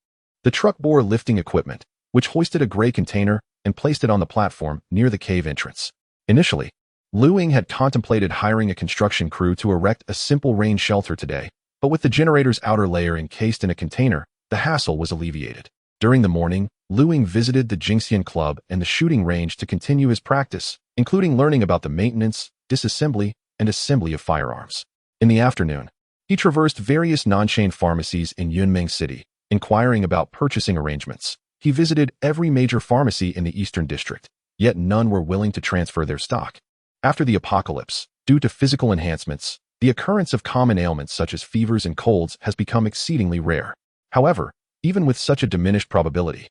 The truck bore lifting equipment, which hoisted a gray container and placed it on the platform near the cave entrance. Initially, Lu Ying had contemplated hiring a construction crew to erect a simple rain shelter today, but with the generator's outer layer encased in a container, the hassle was alleviated. During the morning, Lu Ying visited the Jingxian Club and the shooting range to continue his practice, including learning about the maintenance, disassembly, and assembly of firearms. In the afternoon, he traversed various non-chain pharmacies in Yunmeng City, inquiring about purchasing arrangements. He visited every major pharmacy in the Eastern District, yet none were willing to transfer their stock. After the apocalypse, due to physical enhancements, the occurrence of common ailments such as fevers and colds has become exceedingly rare. However, even with such a diminished probability,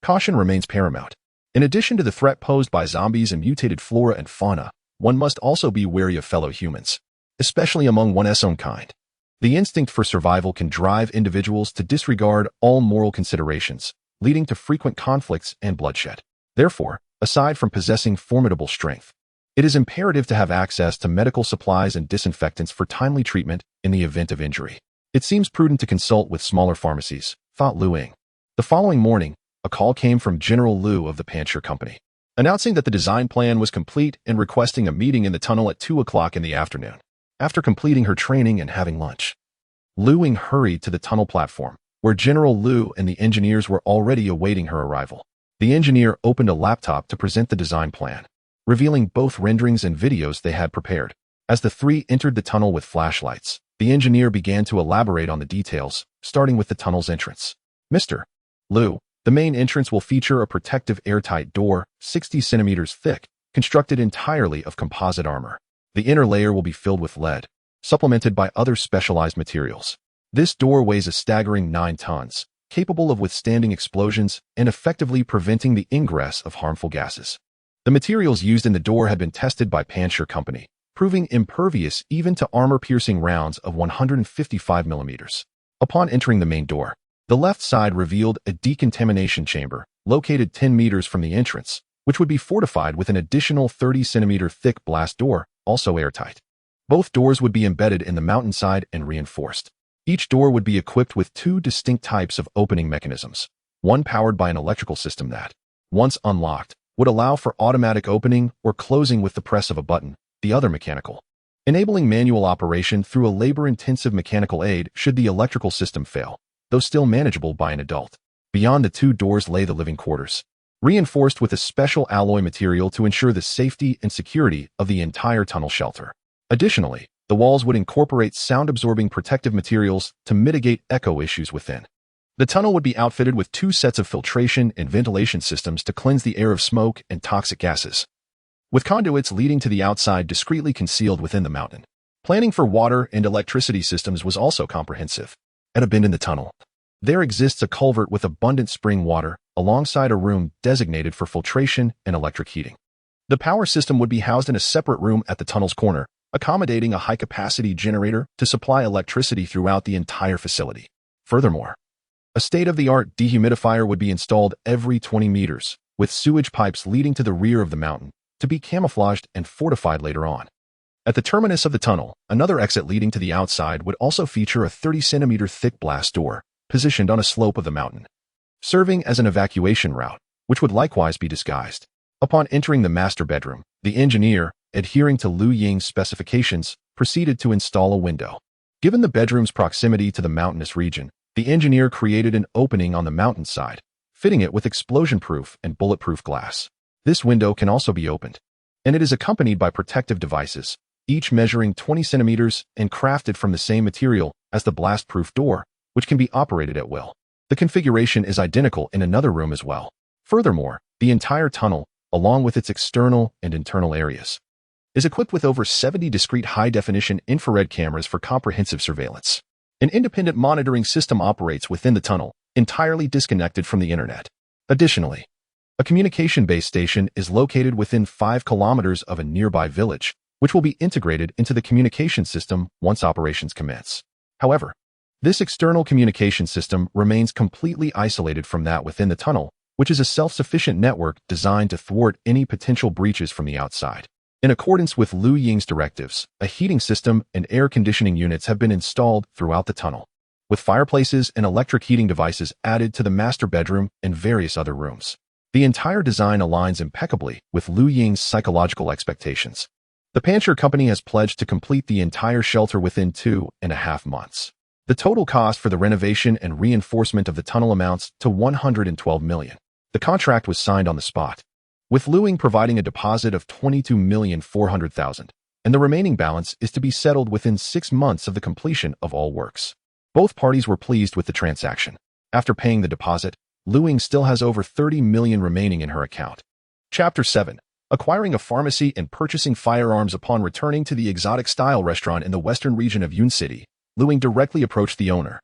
caution remains paramount. In addition to the threat posed by zombies and mutated flora and fauna, one must also be wary of fellow humans, especially among one's own kind. The instinct for survival can drive individuals to disregard all moral considerations, leading to frequent conflicts and bloodshed. Therefore, aside from possessing formidable strength, it is imperative to have access to medical supplies and disinfectants for timely treatment in the event of injury. It seems prudent to consult with smaller pharmacies, thought Lu Ying. The following morning, a call came from General Lu of the Pancher Company, announcing that the design plan was complete and requesting a meeting in the tunnel at 2 o'clock in the afternoon. After completing her training and having lunch, Lu Ying hurried to the tunnel platform, where General Lu and the engineers were already awaiting her arrival. The engineer opened a laptop to present the design plan, revealing both renderings and videos they had prepared. As the three entered the tunnel with flashlights, the engineer began to elaborate on the details, starting with the tunnel's entrance. Mr. Lu, the main entrance will feature a protective airtight door, 60 centimeters thick, constructed entirely of composite armor. The inner layer will be filled with lead, supplemented by other specialized materials. This door weighs a staggering 9 tons, capable of withstanding explosions and effectively preventing the ingress of harmful gases. The materials used in the door had been tested by Pancher Company, proving impervious even to armor-piercing rounds of 155 millimeters. Upon entering the main door, the left side revealed a decontamination chamber, located 10 meters from the entrance, which would be fortified with an additional 30-centimeter thick blast door, also airtight. Both doors would be embedded in the mountainside and reinforced. Each door would be equipped with 2 distinct types of opening mechanisms, one powered by an electrical system that, once unlocked, would allow for automatic opening or closing with the press of a button, the other mechanical, enabling manual operation through a labor-intensive mechanical aid should the electrical system fail, though still manageable by an adult. Beyond the 2 doors lay the living quarters, reinforced with a special alloy material to ensure the safety and security of the entire tunnel shelter. Additionally, the walls would incorporate sound-absorbing protective materials to mitigate echo issues within. The tunnel would be outfitted with 2 sets of filtration and ventilation systems to cleanse the air of smoke and toxic gases, with conduits leading to the outside discreetly concealed within the mountain. Planning for water and electricity systems was also comprehensive. At a bend in the tunnel, there exists a culvert with abundant spring water alongside a room designated for filtration and electric heating. The power system would be housed in a separate room at the tunnel's corner, accommodating a high-capacity generator to supply electricity throughout the entire facility. Furthermore, a state-of-the-art dehumidifier would be installed every 20 meters, with sewage pipes leading to the rear of the mountain, to be camouflaged and fortified later on. At the terminus of the tunnel, another exit leading to the outside would also feature a 30-centimeter thick blast door, positioned on a slope of the mountain, serving as an evacuation route, which would likewise be disguised. Upon entering the master bedroom, the engineer, adhering to Lu Ying's specifications, proceeded to install a window. Given the bedroom's proximity to the mountainous region, the engineer created an opening on the mountainside, fitting it with explosion-proof and bulletproof glass. This window can also be opened, and it is accompanied by protective devices, each measuring 20 centimeters and crafted from the same material as the blast-proof door, which can be operated at will. The configuration is identical in another room as well. Furthermore, the entire tunnel, along with its external and internal areas, is equipped with over 70 discrete high-definition infrared cameras for comprehensive surveillance. An independent monitoring system operates within the tunnel, entirely disconnected from the internet. Additionally, a communication base station is located within 5 kilometers of a nearby village, which will be integrated into the communication system once operations commence. However, this external communication system remains completely isolated from that within the tunnel, which is a self-sufficient network designed to thwart any potential breaches from the outside. In accordance with Lu Ying's directives, a heating system and air conditioning units have been installed throughout the tunnel, with fireplaces and electric heating devices added to the master bedroom and various other rooms. The entire design aligns impeccably with Lu Ying's psychological expectations. The Pancher Company has pledged to complete the entire shelter within 2.5 months. The total cost for the renovation and reinforcement of the tunnel amounts to 112 million. The contract was signed on the spot, with Lu Ying providing a deposit of 22,400,000, and the remaining balance is to be settled within 6 months of the completion of all works. Both parties were pleased with the transaction. After paying the deposit, Lu Ying still has over 30 million remaining in her account. Chapter 7. Acquiring a pharmacy and purchasing firearms. Upon returning to the exotic-style restaurant in the western region of Yun City, Lu Ying directly approached the owner,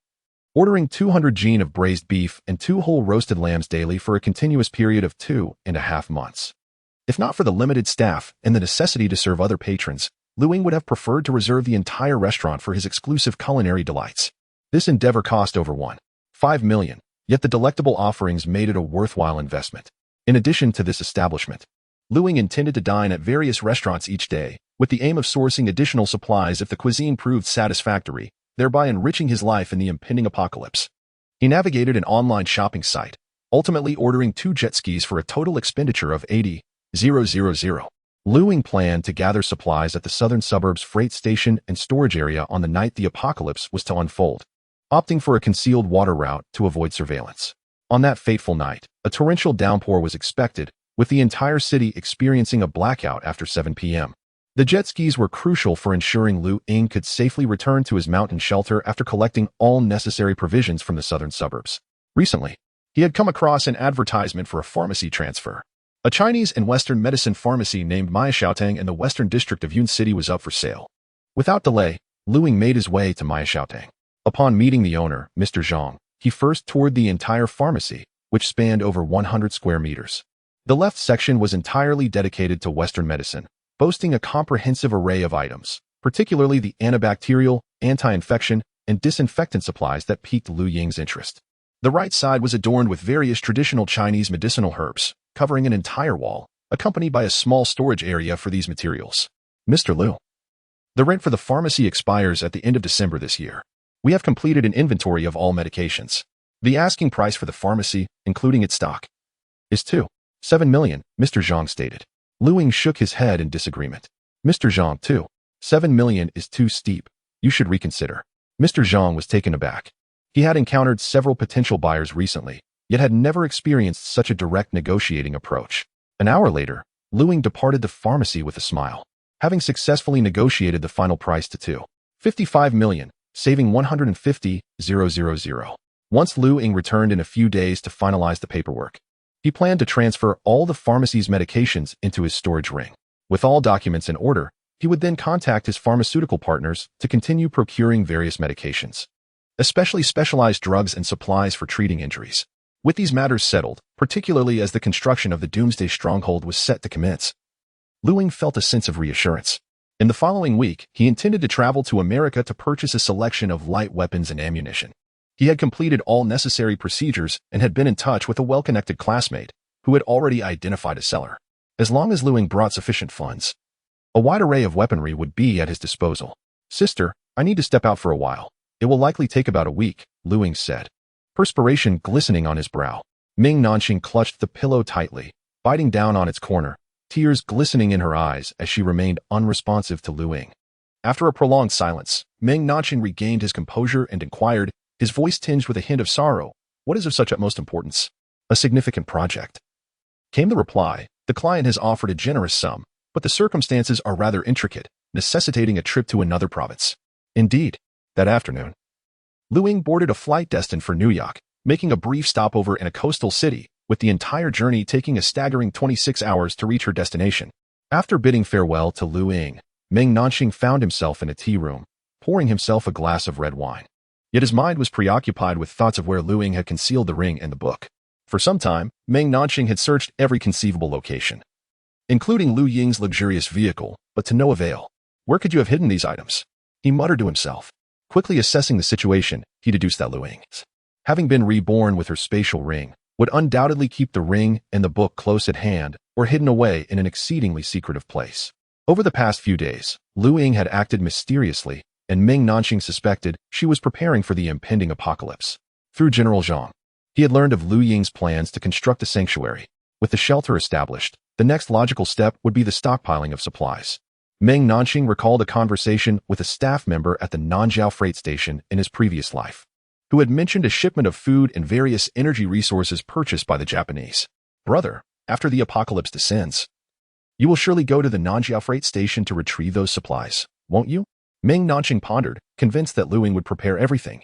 ordering 200 jin of braised beef and 2 whole roasted lambs daily for a continuous period of 2.5 months. If not for the limited staff and the necessity to serve other patrons, Lu Ying would have preferred to reserve the entire restaurant for his exclusive culinary delights. This endeavor cost over 1.5 million, yet the delectable offerings made it a worthwhile investment. In addition to this establishment, Lu Ying intended to dine at various restaurants each day, with the aim of sourcing additional supplies if the cuisine proved satisfactory, thereby enriching his life in the impending apocalypse. He navigated an online shopping site, ultimately ordering 2 jet skis for a total expenditure of 80,000. Lu Ying planned to gather supplies at the southern suburbs freight station and storage area on the night the apocalypse was to unfold, opting for a concealed water route to avoid surveillance. On that fateful night, a torrential downpour was expected, with the entire city experiencing a blackout after 7 p.m. The jet skis were crucial for ensuring Lu Ying could safely return to his mountain shelter after collecting all necessary provisions from the southern suburbs. Recently, he had come across an advertisement for a pharmacy transfer. A Chinese and Western medicine pharmacy named Maishaotang in the western district of Yun City was up for sale. Without delay, Lu Ying made his way to Maishaotang. Upon meeting the owner, Mr. Zhang, he first toured the entire pharmacy, which spanned over 100 square meters. The left section was entirely dedicated to Western medicine, boasting a comprehensive array of items, particularly the antibacterial, anti-infection, and disinfectant supplies that piqued Lu Ying's interest. The right side was adorned with various traditional Chinese medicinal herbs, covering an entire wall, accompanied by a small storage area for these materials. Mr. Lu, the rent for the pharmacy expires at the end of December this year. We have completed an inventory of all medications. The asking price for the pharmacy, including its stock, is 2.7 million, Mr. Zhang stated. Lu Ying shook his head in disagreement. Mr. Zhang, 2.7 million is too steep. You should reconsider. Mr. Zhang was taken aback. He had encountered several potential buyers recently, yet had never experienced such a direct negotiating approach. An hour later, Lu Ying departed the pharmacy with a smile, having successfully negotiated the final price to 2.55 million, saving 150,000. Once Lu Ying returned in a few days to finalize the paperwork, he planned to transfer all the pharmacy's medications into his storage ring. With all documents in order, he would then contact his pharmaceutical partners to continue procuring various medications, especially specialized drugs and supplies for treating injuries. With these matters settled, particularly as the construction of the Doomsday Stronghold was set to commence, Lu Ying felt a sense of reassurance. In the following week, he intended to travel to America to purchase a selection of light weapons and ammunition. He had completed all necessary procedures and had been in touch with a well-connected classmate who had already identified a seller. As long as Lu Ying brought sufficient funds, a wide array of weaponry would be at his disposal. "Sister, I need to step out for a while. It will likely take about a week," Lu Ying said, perspiration glistening on his brow. Meng Nanxing clutched the pillow tightly, biting down on its corner, tears glistening in her eyes as she remained unresponsive to Lu Ying. After a prolonged silence, Meng Nanxing regained his composure and inquired, his voice tinged with a hint of sorrow, "What is of such utmost importance?" "A significant project," came the reply. "The client has offered a generous sum, but the circumstances are rather intricate, necessitating a trip to another province." Indeed, that afternoon, Lu Ying boarded a flight destined for New York, making a brief stopover in a coastal city, with the entire journey taking a staggering 26 hours to reach her destination. After bidding farewell to Lu Ying, Meng Nanxing found himself in a tea room, pouring himself a glass of red wine. Yet his mind was preoccupied with thoughts of where Lu Ying had concealed the ring and the book. For some time, Meng Nanxing had searched every conceivable location, including Lu Ying's luxurious vehicle, but to no avail. "Where could you have hidden these items?" he muttered to himself. Quickly assessing the situation, he deduced that Lu Ying, having been reborn with her spatial ring, would undoubtedly keep the ring and the book close at hand or hidden away in an exceedingly secretive place. Over the past few days, Lu Ying had acted mysteriously, and Meng Nanxing suspected she was preparing for the impending apocalypse. Through General Zhang, he had learned of Lu Ying's plans to construct a sanctuary. With the shelter established, the next logical step would be the stockpiling of supplies. Meng Nanxing recalled a conversation with a staff member at the Nanjiao freight station in his previous life, who had mentioned a shipment of food and various energy resources purchased by the Japanese. "Brother, after the apocalypse descends, you will surely go to the Nanjiao freight station to retrieve those supplies, won't you?" Meng Nanxing pondered, convinced that Lu Ying would prepare everything,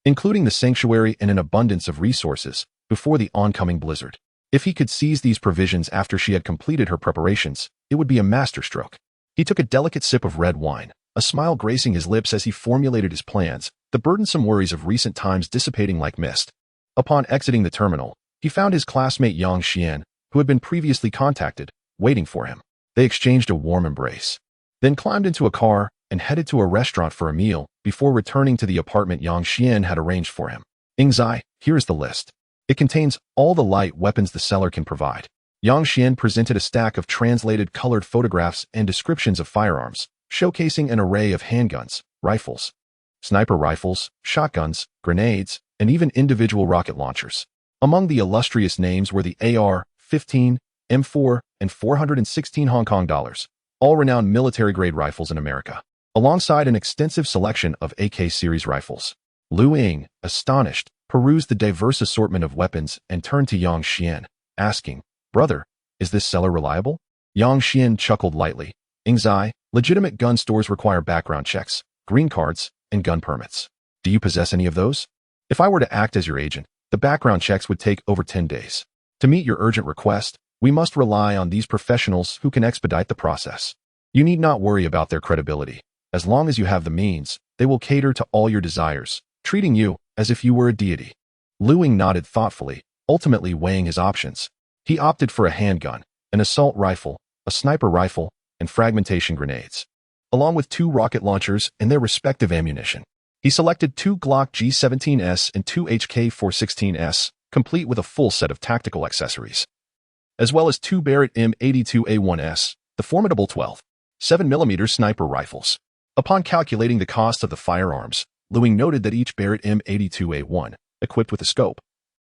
including the sanctuary and an abundance of resources, before the oncoming blizzard. If he could seize these provisions after she had completed her preparations, it would be a masterstroke. He took a delicate sip of red wine, a smile gracing his lips as he formulated his plans, the burdensome worries of recent times dissipating like mist. Upon exiting the terminal, he found his classmate Yang Xian, who had been previously contacted, waiting for him. They exchanged a warm embrace, then climbed into a car and headed to a restaurant for a meal before returning to the apartment Yang Xian had arranged for him. "Ingzai, here is the list. It contains all the light weapons the seller can provide." Yang Xian presented a stack of translated colored photographs and descriptions of firearms, showcasing an array of handguns, rifles, sniper rifles, shotguns, grenades, and even individual rocket launchers. Among the illustrious names were the AR-15, M4, and 416 Hong Kong dollars, all renowned military-grade rifles in America, alongside an extensive selection of AK series rifles. Lu Ying, astonished, perused the diverse assortment of weapons and turned to Yang Xian, asking, "Brother, is this seller reliable?" Yang Xian chuckled lightly. "Ingzai, legitimate gun stores require background checks, green cards, and gun permits. Do you possess any of those? If I were to act as your agent, the background checks would take over 10 days. To meet your urgent request, we must rely on these professionals who can expedite the process. You need not worry about their credibility. As long as you have the means, they will cater to all your desires, treating you as if you were a deity." Lu Ying nodded thoughtfully, ultimately weighing his options. He opted for a handgun, an assault rifle, a sniper rifle, and fragmentation grenades, along with 2 rocket launchers and their respective ammunition. He selected 2 Glock G17s and 2 HK416s, complete with a full set of tactical accessories, as well as 2 Barrett M82A1s, the formidable 12.7mm sniper rifles. Upon calculating the cost of the firearms, Lu Ying noted that each Barrett M82A1, equipped with a scope,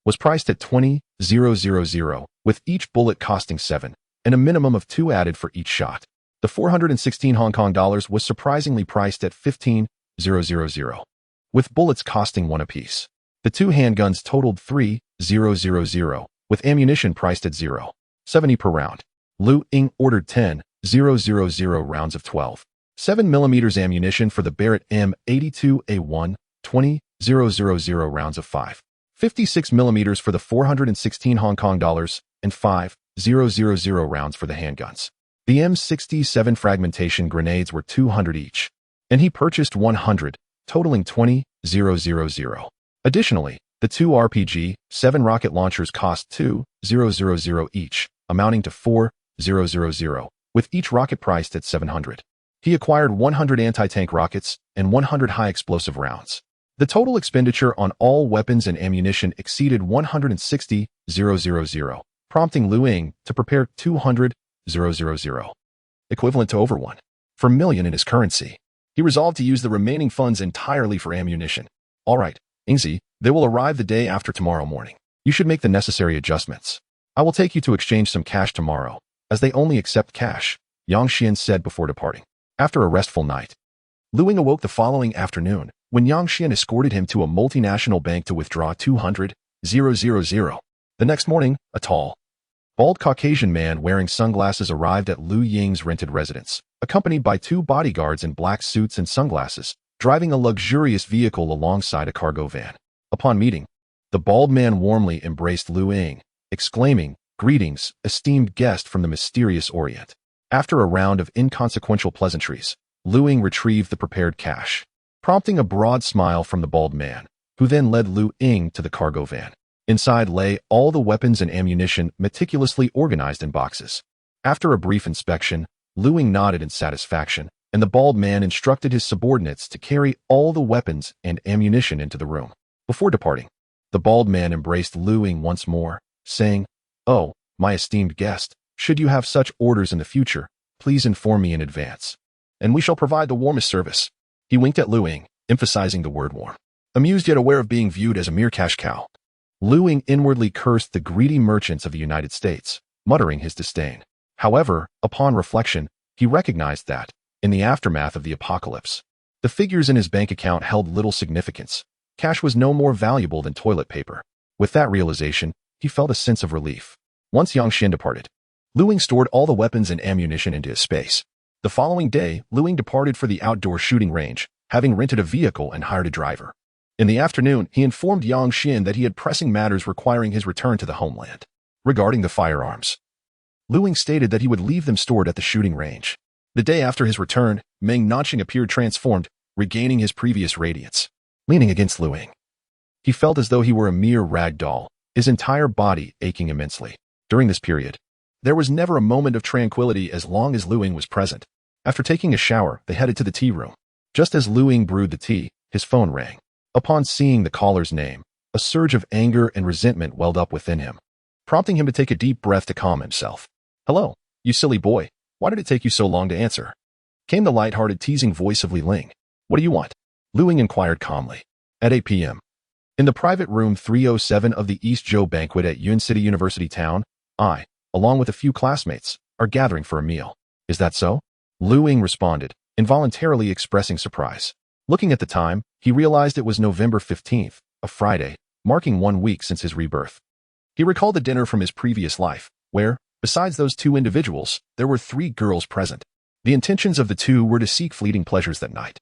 was priced at 20,000, with each bullet costing 7, and a minimum of 2 added for each shot. The 416 Hong Kong dollars was surprisingly priced at 15,000, with bullets costing 1 apiece. The 2 handguns totaled 3,000, with ammunition priced at 0.70 per round. Lu Ying ordered 10,000 rounds of 12.7mm ammunition for the Barrett M82A1, 20,000 rounds of 5.56mm for the 416 Hong Kong dollars, and 5,000 rounds for the handguns. The M67 fragmentation grenades were 200 each, and he purchased 100, totaling 20,000. Additionally, the 2 RPG-7 rocket launchers cost 2,000 each, amounting to 4,000, with each rocket priced at 700. He acquired 100 anti-tank rockets and 100 high-explosive rounds. The total expenditure on all weapons and ammunition exceeded 160,000, prompting Lu Ying to prepare 200,000, equivalent to over 1 million in his currency. He resolved to use the remaining funds entirely for ammunition. All right, Yingzi, they will arrive the day after tomorrow morning. You should make the necessary adjustments. I will take you to exchange some cash tomorrow, as they only accept cash, Yang Xian said before departing. After a restful night, Lu Ying awoke the following afternoon when Yang Xian escorted him to a multinational bank to withdraw 200,000. The next morning, a tall, bald Caucasian man wearing sunglasses arrived at Lu Ying's rented residence, accompanied by 2 bodyguards in black suits and sunglasses, driving a luxurious vehicle alongside a cargo van. Upon meeting, the bald man warmly embraced Lu Ying, exclaiming, "Greetings, esteemed guest from the mysterious Orient." After a round of inconsequential pleasantries, Lu Ying retrieved the prepared cash, prompting a broad smile from the bald man, who then led Lu Ying to the cargo van. Inside lay all the weapons and ammunition meticulously organized in boxes. After a brief inspection, Lu Ying nodded in satisfaction, and the bald man instructed his subordinates to carry all the weapons and ammunition into the room. Before departing, the bald man embraced Lu Ying once more, saying, "Oh, my esteemed guest, should you have such orders in the future, please inform me in advance, and we shall provide the warmest service." He winked at Lu Ying, emphasizing the word warm. Amused yet aware of being viewed as a mere cash cow, Lu Ying inwardly cursed the greedy merchants of the United States, muttering his disdain. However, upon reflection, he recognized that, in the aftermath of the apocalypse, the figures in his bank account held little significance. Cash was no more valuable than toilet paper. With that realization, he felt a sense of relief. Once Yang Xian departed, Lu Ying stored all the weapons and ammunition into his space. The following day, Lu Ying departed for the outdoor shooting range, having rented a vehicle and hired a driver. In the afternoon, he informed Yang Xian that he had pressing matters requiring his return to the homeland. Regarding the firearms, Lu Ying stated that he would leave them stored at the shooting range. The day after his return, Meng Nanxing appeared transformed, regaining his previous radiance. Leaning against Lu Ying, he felt as though he were a mere rag doll, his entire body aching immensely. During this period, there was never a moment of tranquility as long as Lu Ying was present. After taking a shower, they headed to the tea room. Just as Lu Ying brewed the tea, his phone rang. Upon seeing the caller's name, a surge of anger and resentment welled up within him, prompting him to take a deep breath to calm himself. "Hello, you silly boy. Why did it take you so long to answer?" Came the light-hearted teasing voice of Li Ling. "What do you want?" Lu Ying inquired calmly. At 8 p.m. in the private room 307 of the East Zhou banquet at Yun City University Town, I, along with a few classmates, are gathering for a meal. "Is that so?" Lu Ying responded, involuntarily expressing surprise. Looking at the time, he realized it was November 15th, a Friday, marking 1 week since his rebirth. He recalled the dinner from his previous life, where, besides those 2 individuals, there were 3 girls present. The intentions of the 2 were to seek fleeting pleasures that night.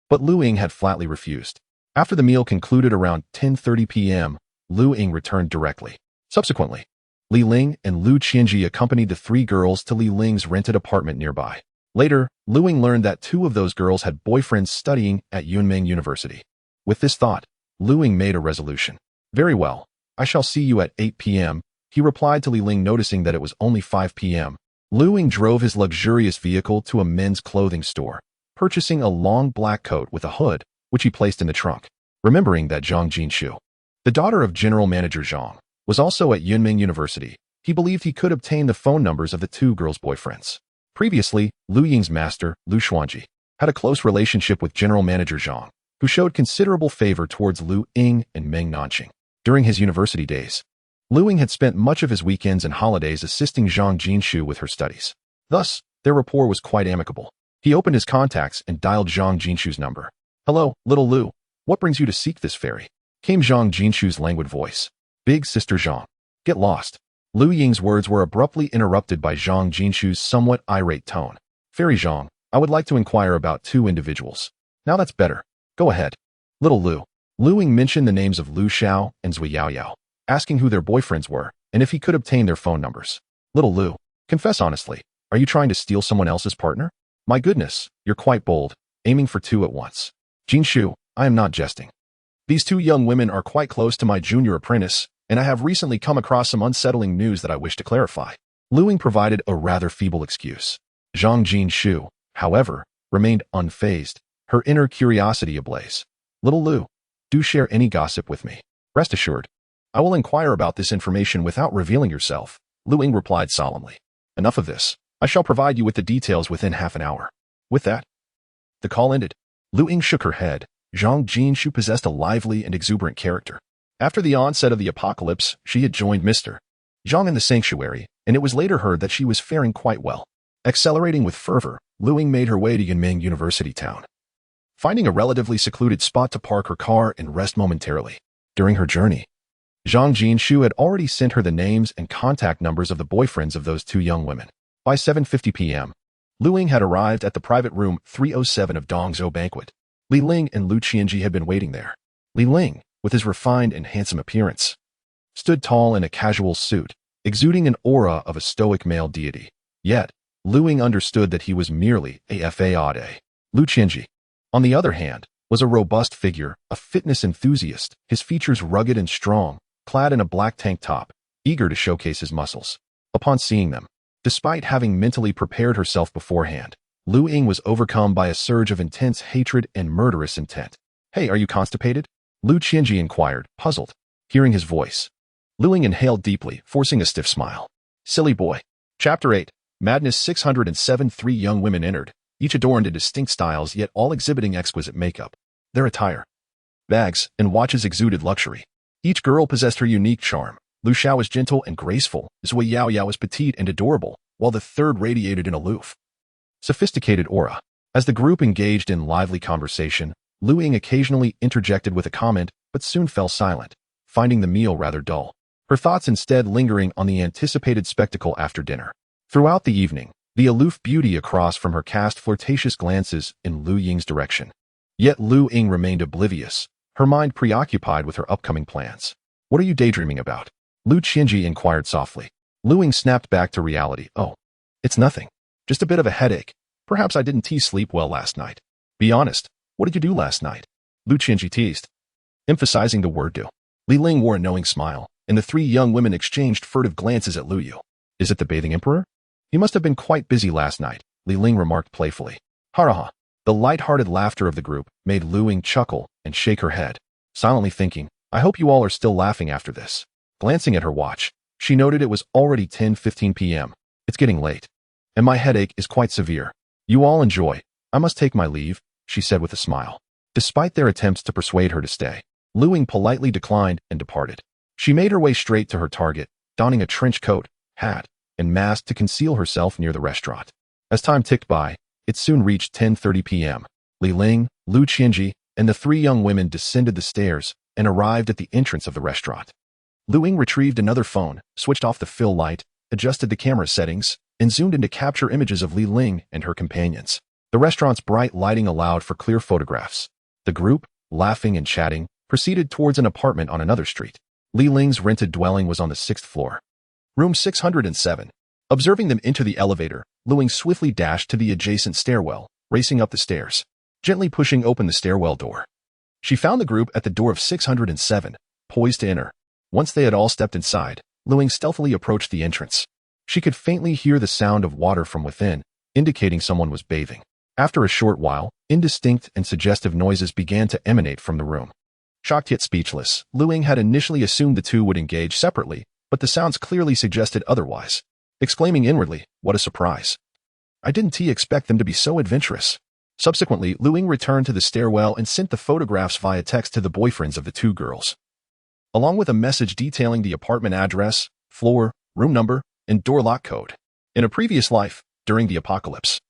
But Lu Ying had flatly refused. After the meal concluded around 10:30 p.m., Lu Ying returned directly. Subsequently, Li Ling and Lu Qianji accompanied the 3 girls to Li Ling's rented apartment nearby. Later, Lu Ying learned that 2 of those girls had boyfriends studying at Yunmeng University. With this thought, Lu Ying made a resolution. "Very well, I shall see you at 8 p.m., he replied to Li Ling, noticing that it was only 5 p.m. Lu Ying drove his luxurious vehicle to a men's clothing store, purchasing a long black coat with a hood, which he placed in the trunk. Remembering that Zhang Jinshu, the daughter of General Manager Zhang, was also at Yunmeng University, he believed he could obtain the phone numbers of the 2 girls' boyfriends. Previously, Lu Ying's master, Lu Xuanji, had a close relationship with General Manager Zhang, who showed considerable favor towards Lu Ying and Meng Nanxing. During his university days, Lu Ying had spent much of his weekends and holidays assisting Zhang Jinshu with her studies. Thus, their rapport was quite amicable. He opened his contacts and dialed Zhang Jinshu's number. "Hello, little Lu. What brings you to seek this fairy?" came Zhang Jinshu's languid voice. "Big sister Zhang. Get lost." Lu Ying's words were abruptly interrupted by Zhang Jinshu's somewhat irate tone. "Fairy Zhang, I would like to inquire about 2 individuals." "Now that's better. Go ahead." "Little Lu." Lu Ying mentioned the names of Lu Xiao and Zui Yaoyao, asking who their boyfriends were and if he could obtain their phone numbers. "Little Lu, confess honestly, are you trying to steal someone else's partner?" "My goodness, you're quite bold, aiming for 2 at once." "Jinshu, I am not jesting. These 2 young women are quite close to my junior apprentice, and I have recently come across some unsettling news that I wish to clarify." Lu Ying provided a rather feeble excuse. Zhang Jinshu, however, remained unfazed, her inner curiosity ablaze. Little Lu, do share any gossip with me. Rest assured, I will inquire about this information without revealing yourself, Lu Ying replied solemnly. Enough of this. I shall provide you with the details within half an hour. With that, the call ended. Lu Ying shook her head. Zhang Jinshu possessed a lively and exuberant character. After the onset of the apocalypse, she had joined Mr. Zhang in the sanctuary, and it was later heard that she was faring quite well. Accelerating with fervor, Lu Ying made her way to Yinming University Town, finding a relatively secluded spot to park her car and rest momentarily. During her journey, Zhang Jinshu had already sent her the names and contact numbers of the boyfriends of those two young women. By 7:50 p.m., Lu Ying had arrived at the private room 307 of Dongzhou Banquet. Li Ling and Lu Qianji had been waiting there. Li Ling, with his refined and handsome appearance, stood tall in a casual suit, exuding an aura of a stoic male deity. Yet, Lu Ying understood that he was merely a fade. Lu Qianji, on the other hand, was a robust figure, a fitness enthusiast, his features rugged and strong, clad in a black tank top, eager to showcase his muscles. Upon seeing them, despite having mentally prepared herself beforehand, Lu Ying was overcome by a surge of intense hatred and murderous intent. Hey, are you constipated? Lu Qianji inquired, puzzled. Hearing his voice, Lu Ying inhaled deeply, forcing a stiff smile. Silly boy. Chapter 8. Madness 607. Three young women entered, each adorned in distinct styles yet all exhibiting exquisite makeup. Their attire, bags, and watches exuded luxury. Each girl possessed her unique charm. Lu Xiao was gentle and graceful, Zui Yaoyao was petite and adorable, while the third radiated an aloof, sophisticated aura. As the group engaged in lively conversation, Lu Ying occasionally interjected with a comment, but soon fell silent, finding the meal rather dull, her thoughts instead lingering on the anticipated spectacle after dinner. Throughout the evening, the aloof beauty across from her cast flirtatious glances in Lu Ying's direction. Yet Lu Ying remained oblivious, her mind preoccupied with her upcoming plans. What are you daydreaming about? Lu Qianji inquired softly. Lu Ying snapped back to reality. Oh, it's nothing. Just a bit of a headache. Perhaps I didn't sleep well last night. Be honest, what did you do last night? Lu Qianji teased, emphasizing the word do. Li Ling wore a knowing smile, and the three young women exchanged furtive glances at Lu Yu. Is it the bathing emperor? He must have been quite busy last night, Li Ling remarked playfully. Haraha. The light-hearted laughter of the group made Lu Ying chuckle and shake her head, silently thinking, I hope you all are still laughing after this. Glancing at her watch, she noted it was already 10:15 p.m. It's getting late, and my headache is quite severe. You all enjoy. I must take my leave, she said with a smile. Despite their attempts to persuade her to stay, Lu Ying politely declined and departed. She made her way straight to her target, donning a trench coat, hat, and mask to conceal herself near the restaurant. As time ticked by, it soon reached 10:30 p.m. Li Ling, Lu Qianji, and the three young women descended the stairs and arrived at the entrance of the restaurant. Lu Ying retrieved another phone, switched off the fill light, adjusted the camera settings, and zoomed in to capture images of Li Ling and her companions. The restaurant's bright lighting allowed for clear photographs. The group, laughing and chatting, proceeded towards an apartment on another street. Li Ling's rented dwelling was on the 6th floor. Room 607. Observing them enter the elevator, Lu Ying swiftly dashed to the adjacent stairwell, racing up the stairs, gently pushing open the stairwell door. She found the group at the door of 607, poised to enter. Once they had all stepped inside, Lu Ying stealthily approached the entrance. She could faintly hear the sound of water from within, indicating someone was bathing. After a short while, indistinct and suggestive noises began to emanate from the room. Shocked yet speechless, Lu Ying had initially assumed the two would engage separately, but the sounds clearly suggested otherwise. Exclaiming inwardly, what a surprise. I didn't expect them to be so adventurous. Subsequently, Lu Ying returned to the stairwell and sent the photographs via text to the boyfriends of the two girls, along with a message detailing the apartment address, floor, room number, and door lock code. In a previous life, during the apocalypse,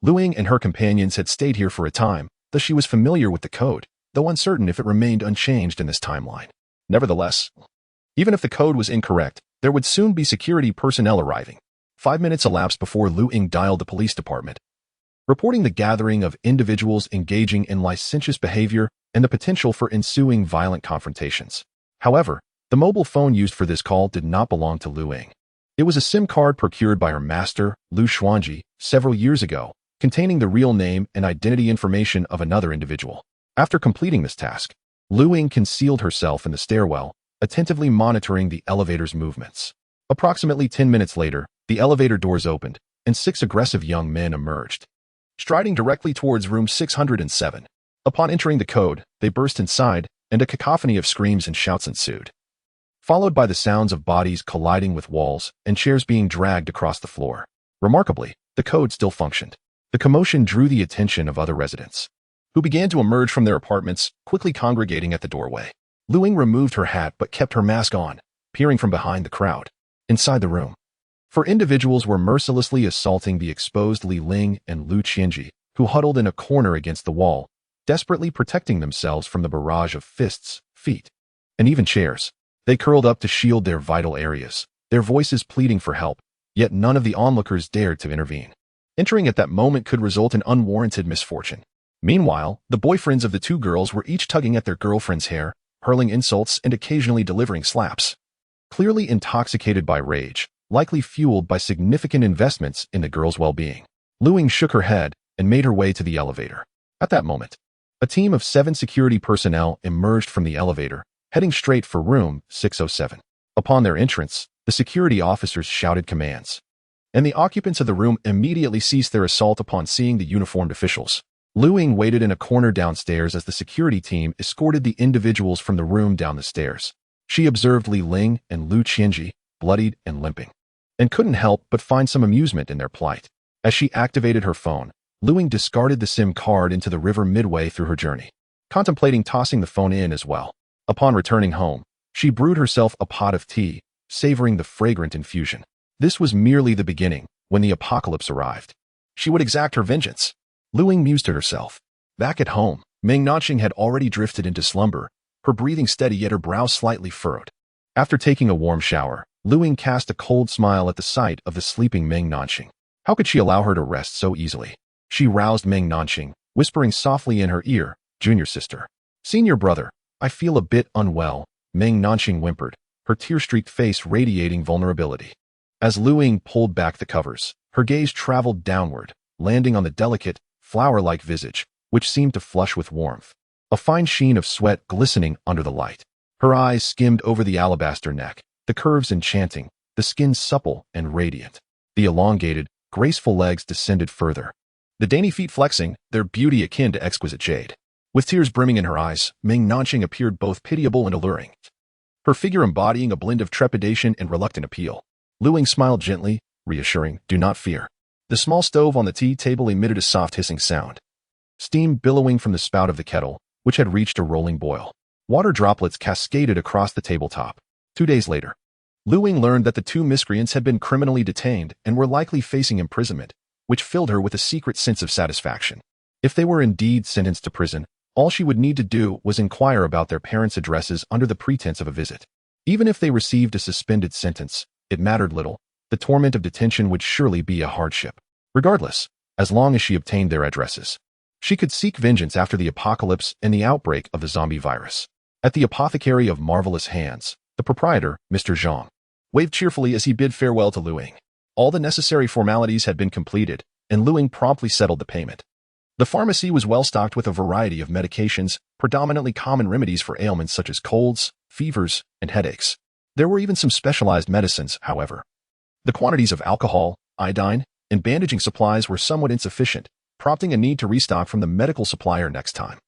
Lu Ying and her companions had stayed here for a time, thus she was familiar with the code, though uncertain if it remained unchanged in this timeline. Nevertheless, even if the code was incorrect, there would soon be security personnel arriving. 5 minutes elapsed before Lu Ying dialed the police department, reporting the gathering of individuals engaging in licentious behavior and the potential for ensuing violent confrontations. However, the mobile phone used for this call did not belong to Lu Ying. It was a SIM card procured by her master, Lu Xuanji, several years ago, containing the real name and identity information of another individual. After completing this task, Lu Ying concealed herself in the stairwell, attentively monitoring the elevator's movements. Approximately 10 minutes later, the elevator doors opened, and 6 aggressive young men emerged, striding directly towards room 607. Upon entering the code, they burst inside, and a cacophony of screams and shouts ensued, followed by the sounds of bodies colliding with walls and chairs being dragged across the floor. Remarkably, the code still functioned. The commotion drew the attention of other residents, who began to emerge from their apartments, quickly congregating at the doorway. Ying removed her hat but kept her mask on, peering from behind the crowd. Inside the room, 4 individuals were mercilessly assaulting the exposed Li Ling and Lu Qianji, who huddled in a corner against the wall, desperately protecting themselves from the barrage of fists, feet, and even chairs. They curled up to shield their vital areas, their voices pleading for help, yet none of the onlookers dared to intervene. Entering at that moment could result in unwarranted misfortune. Meanwhile, the boyfriends of the 2 girls were each tugging at their girlfriend's hair, hurling insults and occasionally delivering slaps. Clearly intoxicated by rage, likely fueled by significant investments in the girl's well-being, Ying shook her head and made her way to the elevator. At that moment, a team of 7 security personnel emerged from the elevator, heading straight for room 607. Upon their entrance, the security officers shouted commands, and the occupants of the room immediately ceased their assault upon seeing the uniformed officials. Ying waited in a corner downstairs as the security team escorted the individuals from the room down the stairs. She observed Li Ling and Lu Qianji, bloodied and limping, and couldn't help but find some amusement in their plight. As she activated her phone, Ying discarded the SIM card into the river midway through her journey, contemplating tossing the phone in as well. Upon returning home, she brewed herself a pot of tea, savoring the fragrant infusion. This was merely the beginning. When the apocalypse arrived, she would exact her vengeance. Ying mused to herself. Back at home, Meng Nanxing had already drifted into slumber, her breathing steady yet her brow slightly furrowed. After taking a warm shower, Ying cast a cold smile at the sight of the sleeping Meng Nanxing. How could she allow her to rest so easily? She roused Meng Nanxing, whispering softly in her ear, "Junior sister. Senior brother, I feel a bit unwell," Meng Nanxing whimpered, her tear-streaked face radiating vulnerability. As Ying pulled back the covers, her gaze traveled downward, landing on the delicate, flower-like visage, which seemed to flush with warmth, a fine sheen of sweat glistening under the light. Her eyes skimmed over the alabaster neck, the curves enchanting, the skin supple and radiant. The elongated, graceful legs descended further, the dainty feet flexing, their beauty akin to exquisite jade. With tears brimming in her eyes, Meng Nanxing appeared both pitiable and alluring, her figure embodying a blend of trepidation and reluctant appeal. Ying smiled gently, reassuring, "Do not fear." The small stove on the tea table emitted a soft hissing sound, steam billowing from the spout of the kettle, which had reached a rolling boil. Water droplets cascaded across the tabletop. 2 days later, Ying learned that the 2 miscreants had been criminally detained and were likely facing imprisonment, which filled her with a secret sense of satisfaction. If they were indeed sentenced to prison, all she would need to do was inquire about their parents' addresses under the pretense of a visit. Even if they received a suspended sentence, it mattered little. The torment of detention would surely be a hardship. Regardless, as long as she obtained their addresses, she could seek vengeance after the apocalypse and the outbreak of the zombie virus. At the apothecary of Marvelous Hands, the proprietor, Mr. Zhang, waved cheerfully as he bid farewell to Ying. All the necessary formalities had been completed, and Ying promptly settled the payment. The pharmacy was well stocked with a variety of medications, predominantly common remedies for ailments such as colds, fevers, and headaches. There were even some specialized medicines, however. The quantities of alcohol, iodine, and bandaging supplies were somewhat insufficient, prompting a need to restock from the medical supplier next time.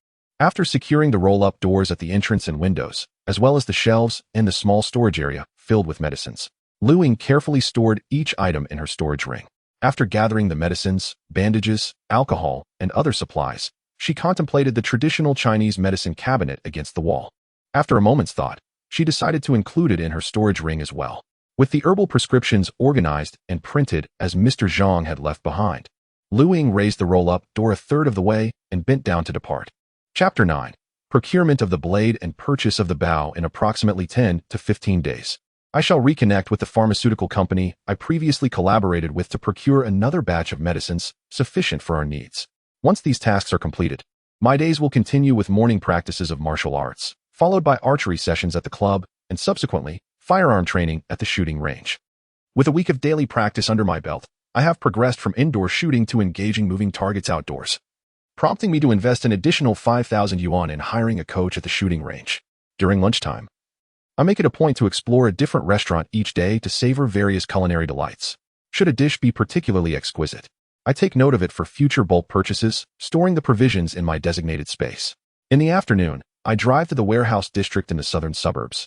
After securing the roll-up doors at the entrance and windows, as well as the shelves and the small storage area filled with medicines, Ying carefully stored each item in her storage ring. After gathering the medicines, bandages, alcohol, and other supplies, she contemplated the traditional Chinese medicine cabinet against the wall. After a moment's thought, she decided to include it in her storage ring as well, with the herbal prescriptions organized and printed as Mr. Zhang had left behind. Ying raised the roll-up door a third of the way and bent down to depart. Chapter 9. Procurement of the blade and purchase of the bow in approximately 10 to 15 days. I shall reconnect with the pharmaceutical company I previously collaborated with to procure another batch of medicines sufficient for our needs. Once these tasks are completed, my days will continue with morning practices of martial arts, followed by archery sessions at the club, and subsequently, firearm training at the shooting range. With a week of daily practice under my belt, I have progressed from indoor shooting to engaging moving targets outdoors, prompting me to invest an additional 5,000 yuan in hiring a coach at the shooting range. During lunchtime, I make it a point to explore a different restaurant each day to savor various culinary delights. should a dish be particularly exquisite. I take note of it for future bulk purchases, storing the provisions in my designated space. In the afternoon, I drive to the warehouse district in the southern suburbs,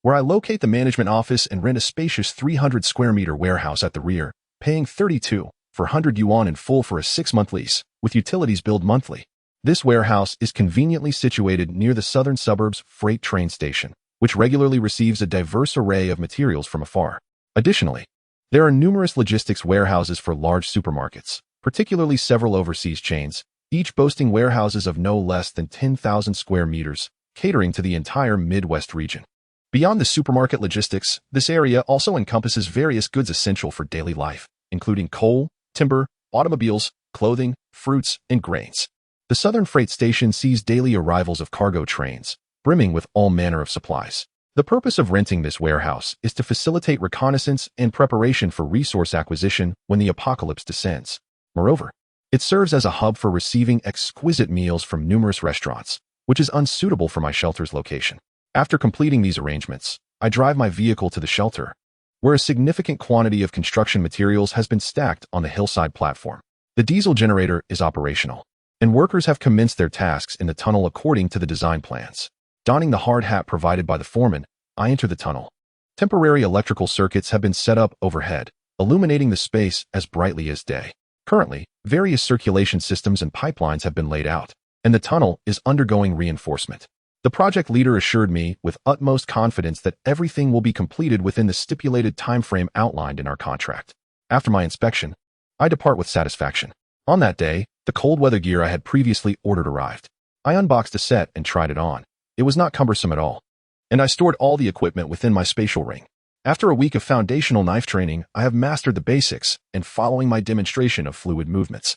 where I locate the management office and rent a spacious 300 square meter warehouse at the rear, paying 3,200 yuan in full for a 6-month lease, with utilities billed monthly. This warehouse is conveniently situated near the southern suburbs freight train station, which regularly receives a diverse array of materials from afar. Additionally, there are numerous logistics warehouses for large supermarkets, particularly several overseas chains, each boasting warehouses of no less than 10,000 square meters, catering to the entire Midwest region. Beyond the supermarket logistics, this area also encompasses various goods essential for daily life, including coal, timber, automobiles, clothing, fruits, and grains. The southern freight station sees daily arrivals of cargo trains, brimming with all manner of supplies. The purpose of renting this warehouse is to facilitate reconnaissance and preparation for resource acquisition when the apocalypse descends. Moreover, it serves as a hub for receiving exquisite meals from numerous restaurants, which is unsuitable for my shelter's location. After completing these arrangements, I drive my vehicle to the shelter, where a significant quantity of construction materials has been stacked on the hillside platform. The diesel generator is operational, and workers have commenced their tasks in the tunnel according to the design plans. Donning the hard hat provided by the foreman, I enter the tunnel. Temporary electrical circuits have been set up overhead, illuminating the space as brightly as day. Currently, various circulation systems and pipelines have been laid out, and the tunnel is undergoing reinforcement. The project leader assured me with utmost confidence that everything will be completed within the stipulated timeframe outlined in our contract. After my inspection, I depart with satisfaction. On that day, the cold weather gear I had previously ordered arrived. I unboxed a set and tried it on. It was not cumbersome at all, and I stored all the equipment within my spatial ring. After a week of foundational knife training, I have mastered the basics and following my demonstration of fluid movements.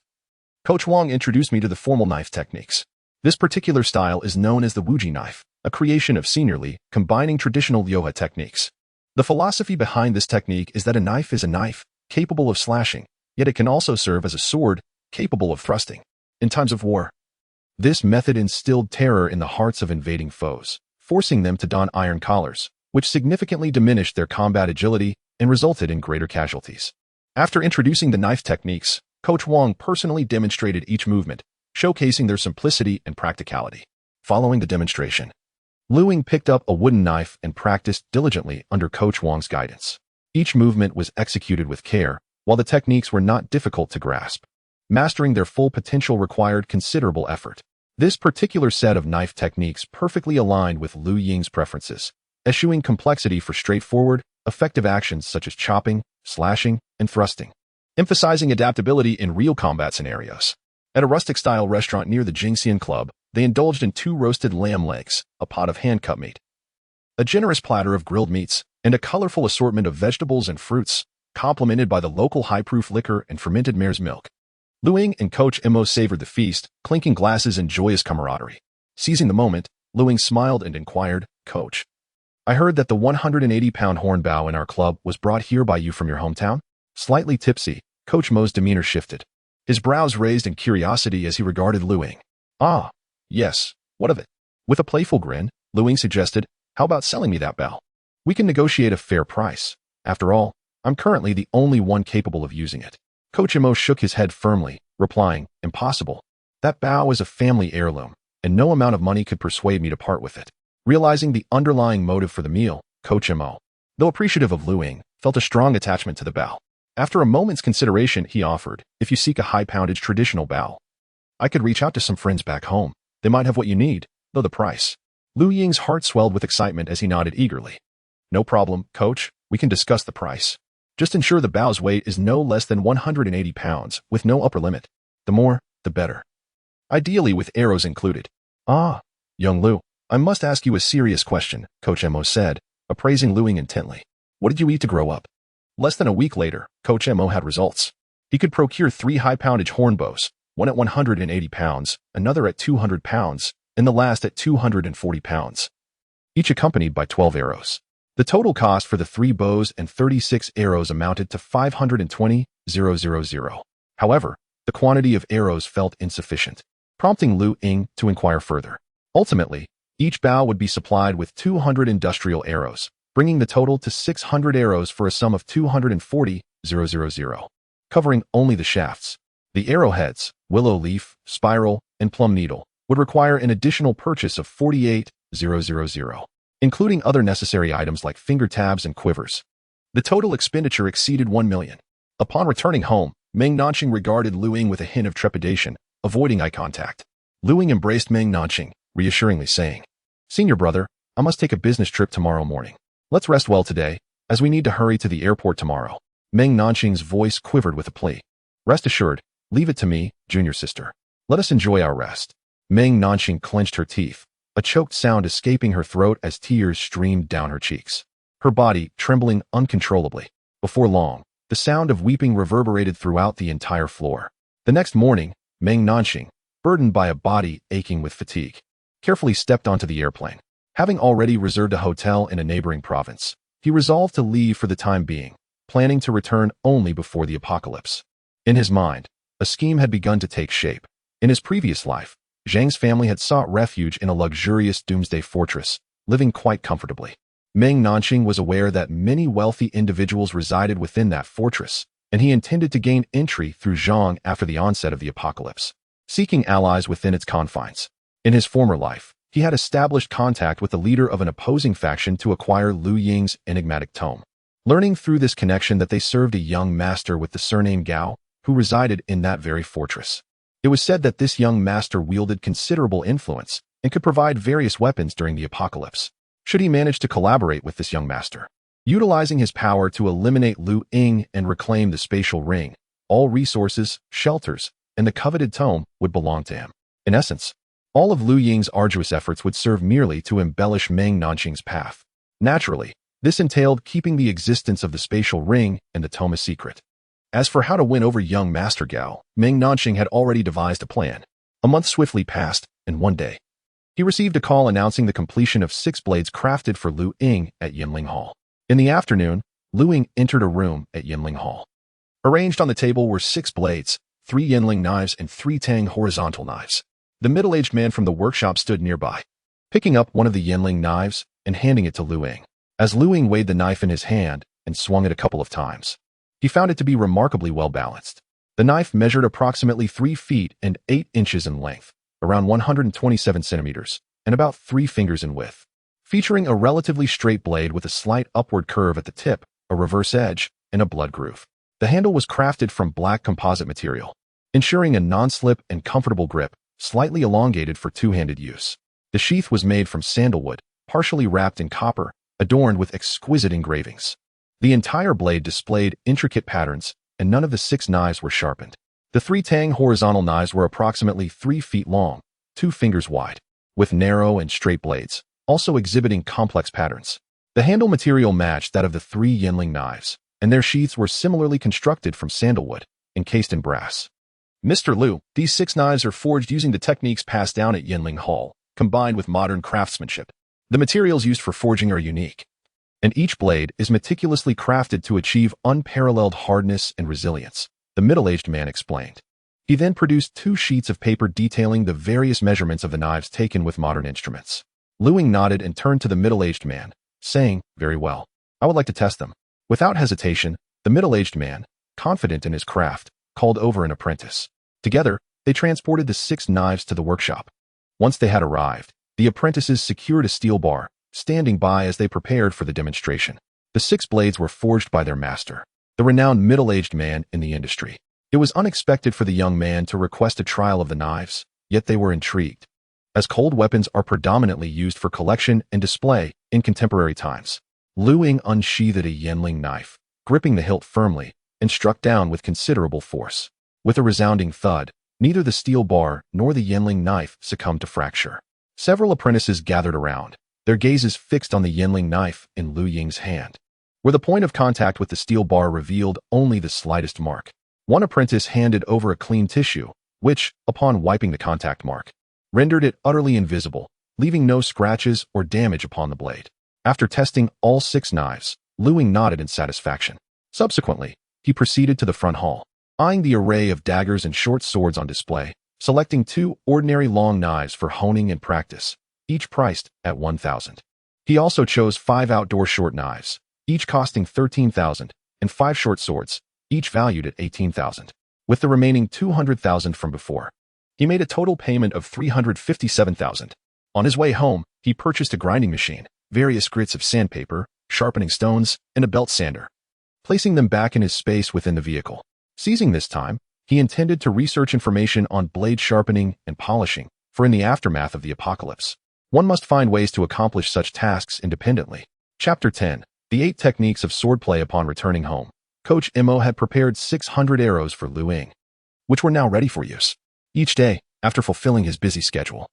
Coach Wang introduced me to the formal knife techniques. This particular style is known as the Wuji knife, a creation of Senior Li, combining traditional Ryoha techniques. The philosophy behind this technique is that a knife is a knife, capable of slashing, yet it can also serve as a sword, capable of thrusting. In times of war, this method instilled terror in the hearts of invading foes, forcing them to don iron collars, which significantly diminished their combat agility and resulted in greater casualties. After introducing the knife techniques, Coach Wang personally demonstrated each movement, showcasing their simplicity and practicality. Following the demonstration, Lu Ying picked up a wooden knife and practiced diligently under Coach Wang's guidance. Each movement was executed with care, while the techniques were not difficult to grasp. Mastering their full potential required considerable effort. This particular set of knife techniques perfectly aligned with Lu Ying's preferences, eschewing complexity for straightforward, effective actions such as chopping, slashing, and thrusting, emphasizing adaptability in real combat scenarios. At a rustic-style restaurant near the Jingxian Club, they indulged in 2 roasted lamb legs, a pot of hand-cut meat, a generous platter of grilled meats, and a colorful assortment of vegetables and fruits, complemented by the local high-proof liquor and fermented mare's milk. Lu Ying and Coach Mo savored the feast, clinking glasses in joyous camaraderie. Seizing the moment, Lu Ying smiled and inquired, "Coach, I heard that the 180-pound hornbow in our club was brought here by you from your hometown?" Slightly tipsy, Coach Mo's demeanor shifted. His brows raised in curiosity as he regarded Lu Ying. "Ah, yes, what of it?" With a playful grin, Lu Ying suggested, "How about selling me that bow? We can negotiate a fair price. After all, I'm currently the only one capable of using it." Coach Mo shook his head firmly, replying, "Impossible. That bow is a family heirloom, and no amount of money could persuade me to part with it." Realizing the underlying motive for the meal, Coach Mo, though appreciative of Lu Ying, felt a strong attachment to the bow. After a moment's consideration, he offered, "If you seek a high-poundage traditional bow, I could reach out to some friends back home. They might have what you need, though the price." Lu Ying's heart swelled with excitement as he nodded eagerly. "No problem, Coach. We can discuss the price. Just ensure the bow's weight is no less than 180 pounds, with no upper limit. The more, the better. Ideally with arrows included." "Ah, young Lu, I must ask you a serious question," Coach Mo said, appraising Lu Ying intently. "What did you eat to grow up?" Less than a week later, Coach Mo had results. He could procure 3 high-poundage horn bows, one at 180 pounds, another at 200 pounds, and the last at 240 pounds, each accompanied by 12 arrows. The total cost for the 3 bows and 36 arrows amounted to 520,000. However, the quantity of arrows felt insufficient, prompting Lu Ying to inquire further. Ultimately, each bow would be supplied with 200 industrial arrows, bringing the total to 600 arrows for a sum of 240,000, covering only the shafts. The arrowheads, willow leaf, spiral, and plum needle, would require an additional purchase of 48,000, including other necessary items like finger tabs and quivers. The total expenditure exceeded 1 million. Upon returning home, Meng Nanxing regarded Lu Ying with a hint of trepidation, avoiding eye contact. Lu Ying embraced Meng Nanxing, reassuringly saying, "Senior brother, I must take a business trip tomorrow morning. Let's rest well today, as we need to hurry to the airport tomorrow." Meng Nanxing's voice quivered with a plea. "Rest assured, leave it to me, junior sister. Let us enjoy our rest." Meng Nanxing clenched her teeth, a choked sound escaping her throat as tears streamed down her cheeks, her body trembling uncontrollably. Before long, the sound of weeping reverberated throughout the entire floor. The next morning, Meng Nanxing, burdened by a body aching with fatigue, carefully stepped onto the airplane. Having already reserved a hotel in a neighboring province, he resolved to leave for the time being, planning to return only before the apocalypse. In his mind, a scheme had begun to take shape. In his previous life, Zhang's family had sought refuge in a luxurious doomsday fortress, living quite comfortably. Meng Nanxing was aware that many wealthy individuals resided within that fortress, and he intended to gain entry through Zhang after the onset of the apocalypse, seeking allies within its confines. In his former life, he had established contact with the leader of an opposing faction to acquire Lu Ying's enigmatic tome, learning through this connection that they served a young master with the surname Gao, who resided in that very fortress. It was said that this young master wielded considerable influence and could provide various weapons during the apocalypse, should he manage to collaborate with this young master. Utilizing his power to eliminate Lu Ying and reclaim the spatial ring, all resources, shelters, and the coveted tome would belong to him. In essence, all of Lu Ying's arduous efforts would serve merely to embellish Meng Nanxing's path. Naturally, this entailed keeping the existence of the spatial ring and the tome a secret. As for how to win over young Master Gao, Meng Nanxing had already devised a plan. A month swiftly passed, and one day, he received a call announcing the completion of 6 blades crafted for Lu Ying at Yinling Hall. In the afternoon, Lu Ying entered a room at Yinling Hall. Arranged on the table were 6 blades, 3 Yinling knives and 3 Tang horizontal knives. The middle-aged man from the workshop stood nearby, picking up one of the Yinling knives and handing it to Lu Ying. As Lu Ying weighed the knife in his hand and swung it a couple of times, he found it to be remarkably well-balanced. The knife measured approximately 3 feet and 8 inches in length, around 127 centimeters, and about 3 fingers in width, featuring a relatively straight blade with a slight upward curve at the tip, a reverse edge, and a blood groove. The handle was crafted from black composite material, ensuring a non-slip and comfortable grip, slightly elongated for two-handed use. The sheath was made from sandalwood, partially wrapped in copper, adorned with exquisite engravings. The entire blade displayed intricate patterns, and none of the 6 knives were sharpened. The 3 Tang horizontal knives were approximately 3 feet long, 2 fingers wide, with narrow and straight blades, also exhibiting complex patterns. The handle material matched that of the 3 Yinling knives, and their sheaths were similarly constructed from sandalwood, encased in brass. "Mr. Liu, these 6 knives are forged using the techniques passed down at Yinling Hall, combined with modern craftsmanship. The materials used for forging are unique, and each blade is meticulously crafted to achieve unparalleled hardness and resilience," the middle-aged man explained. He then produced 2 sheets of paper detailing the various measurements of the knives taken with modern instruments. Lu Ying nodded and turned to the middle-aged man, saying, "Very well. I would like to test them." Without hesitation, the middle-aged man, confident in his craft, called over an apprentice. Together, they transported the 6 knives to the workshop. Once they had arrived, the apprentices secured a steel bar, standing by as they prepared for the demonstration. The 6 blades were forged by their master, the renowned middle-aged man in the industry. It was unexpected for the young man to request a trial of the knives, yet they were intrigued, as cold weapons are predominantly used for collection and display in contemporary times. Lu Ying unsheathed a Yinling knife, gripping the hilt firmly, and struck down with considerable force. With a resounding thud, neither the steel bar nor the Yinling knife succumbed to fracture. Several apprentices gathered around, their gazes fixed on the Yinling knife in Lu Ying's hand, where the point of contact with the steel bar revealed only the slightest mark. One apprentice handed over a clean tissue, which, upon wiping the contact mark, rendered it utterly invisible, leaving no scratches or damage upon the blade. After testing all 6 knives, Lu Ying nodded in satisfaction. Subsequently, he proceeded to the front hall, eyeing the array of daggers and short swords on display, selecting 2 ordinary long knives for honing and practice, each priced at 1,000. He also chose 5 outdoor short knives, each costing 13,000, and 5 short swords, each valued at 18,000, with the remaining 200,000 from before. He made a total payment of 357,000. On his way home, he purchased a grinding machine, various grits of sandpaper, sharpening stones, and a belt sander, placing them back in his space within the vehicle. Seizing this time, he intended to research information on blade sharpening and polishing, for in the aftermath of the apocalypse, one must find ways to accomplish such tasks independently. Chapter 10. The 8 Techniques of Swordplay Upon Returning Home. Coach Mo had prepared 600 arrows for Lu Ying, which were now ready for use. Each day, after fulfilling his busy schedule,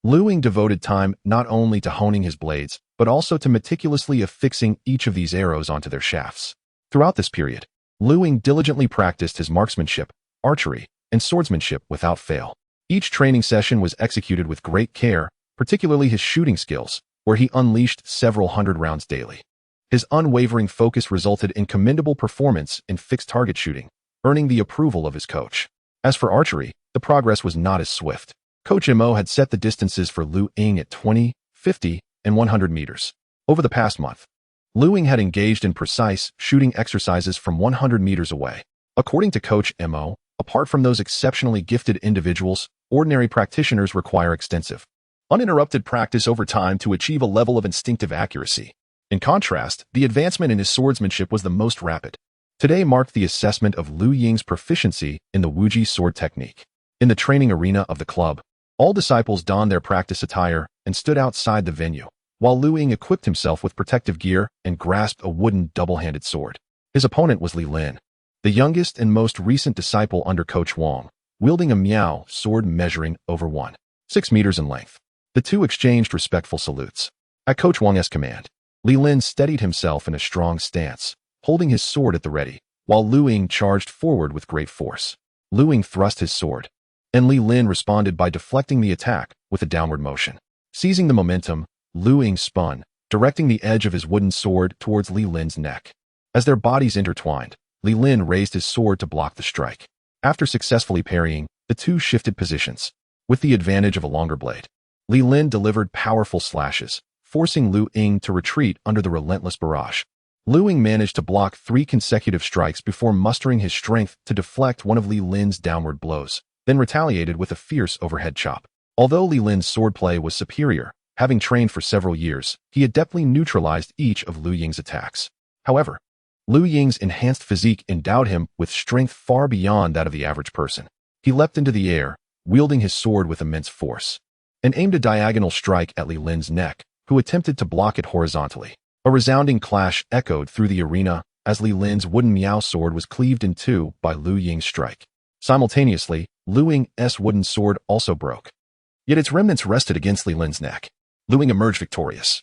Lu Ying devoted time not only to honing his blades, but also to meticulously affixing each of these arrows onto their shafts. Throughout this period, Lu Ying diligently practiced his marksmanship, archery, and swordsmanship without fail. Each training session was executed with great care, particularly his shooting skills, where he unleashed several hundred rounds daily. His unwavering focus resulted in commendable performance in fixed target shooting, earning the approval of his coach. As for archery, the progress was not as swift. Coach Mo had set the distances for Lu Ying at 20, 50, and 100 meters. Over the past month, Lu Ying had engaged in precise shooting exercises from 100 meters away. According to Coach Mo, apart from those exceptionally gifted individuals, ordinary practitioners require extensive, uninterrupted practice over time to achieve a level of instinctive accuracy. In contrast, the advancement in his swordsmanship was the most rapid. Today marked the assessment of Lu Ying's proficiency in the Wuji sword technique. In the training arena of the club, all disciples donned their practice attire and stood outside the venue, while Lu Ying equipped himself with protective gear and grasped a wooden double-handed sword. His opponent was Li Lin, the youngest and most recent disciple under Coach Wang, wielding a miao sword measuring over 1.6 meters in length. The two exchanged respectful salutes. At Coach Wang's command, Li Lin steadied himself in a strong stance, holding his sword at the ready, while Lu Ying charged forward with great force. Lu Ying thrust his sword, and Li Lin responded by deflecting the attack with a downward motion. Seizing the momentum, Lu Ying spun, directing the edge of his wooden sword towards Li Lin's neck. As their bodies intertwined, Li Lin raised his sword to block the strike. After successfully parrying, the two shifted positions. With the advantage of a longer blade, Li Lin delivered powerful slashes, forcing Lu Ying to retreat under the relentless barrage. Lu Ying managed to block 3 consecutive strikes before mustering his strength to deflect one of Li Lin's downward blows, then retaliated with a fierce overhead chop. Although Li Lin's swordplay was superior, having trained for several years, he adeptly neutralized each of Lu Ying's attacks. However, Lu Ying's enhanced physique endowed him with strength far beyond that of the average person. He leapt into the air, wielding his sword with immense force, and aimed a diagonal strike at Li Lin's neck, who attempted to block it horizontally. A resounding clash echoed through the arena as Li Lin's wooden miao sword was cleaved in two by Lu Ying's strike. Simultaneously, Lu Ying's wooden sword also broke. Yet its remnants rested against Li Lin's neck. Lu Ying emerged victorious,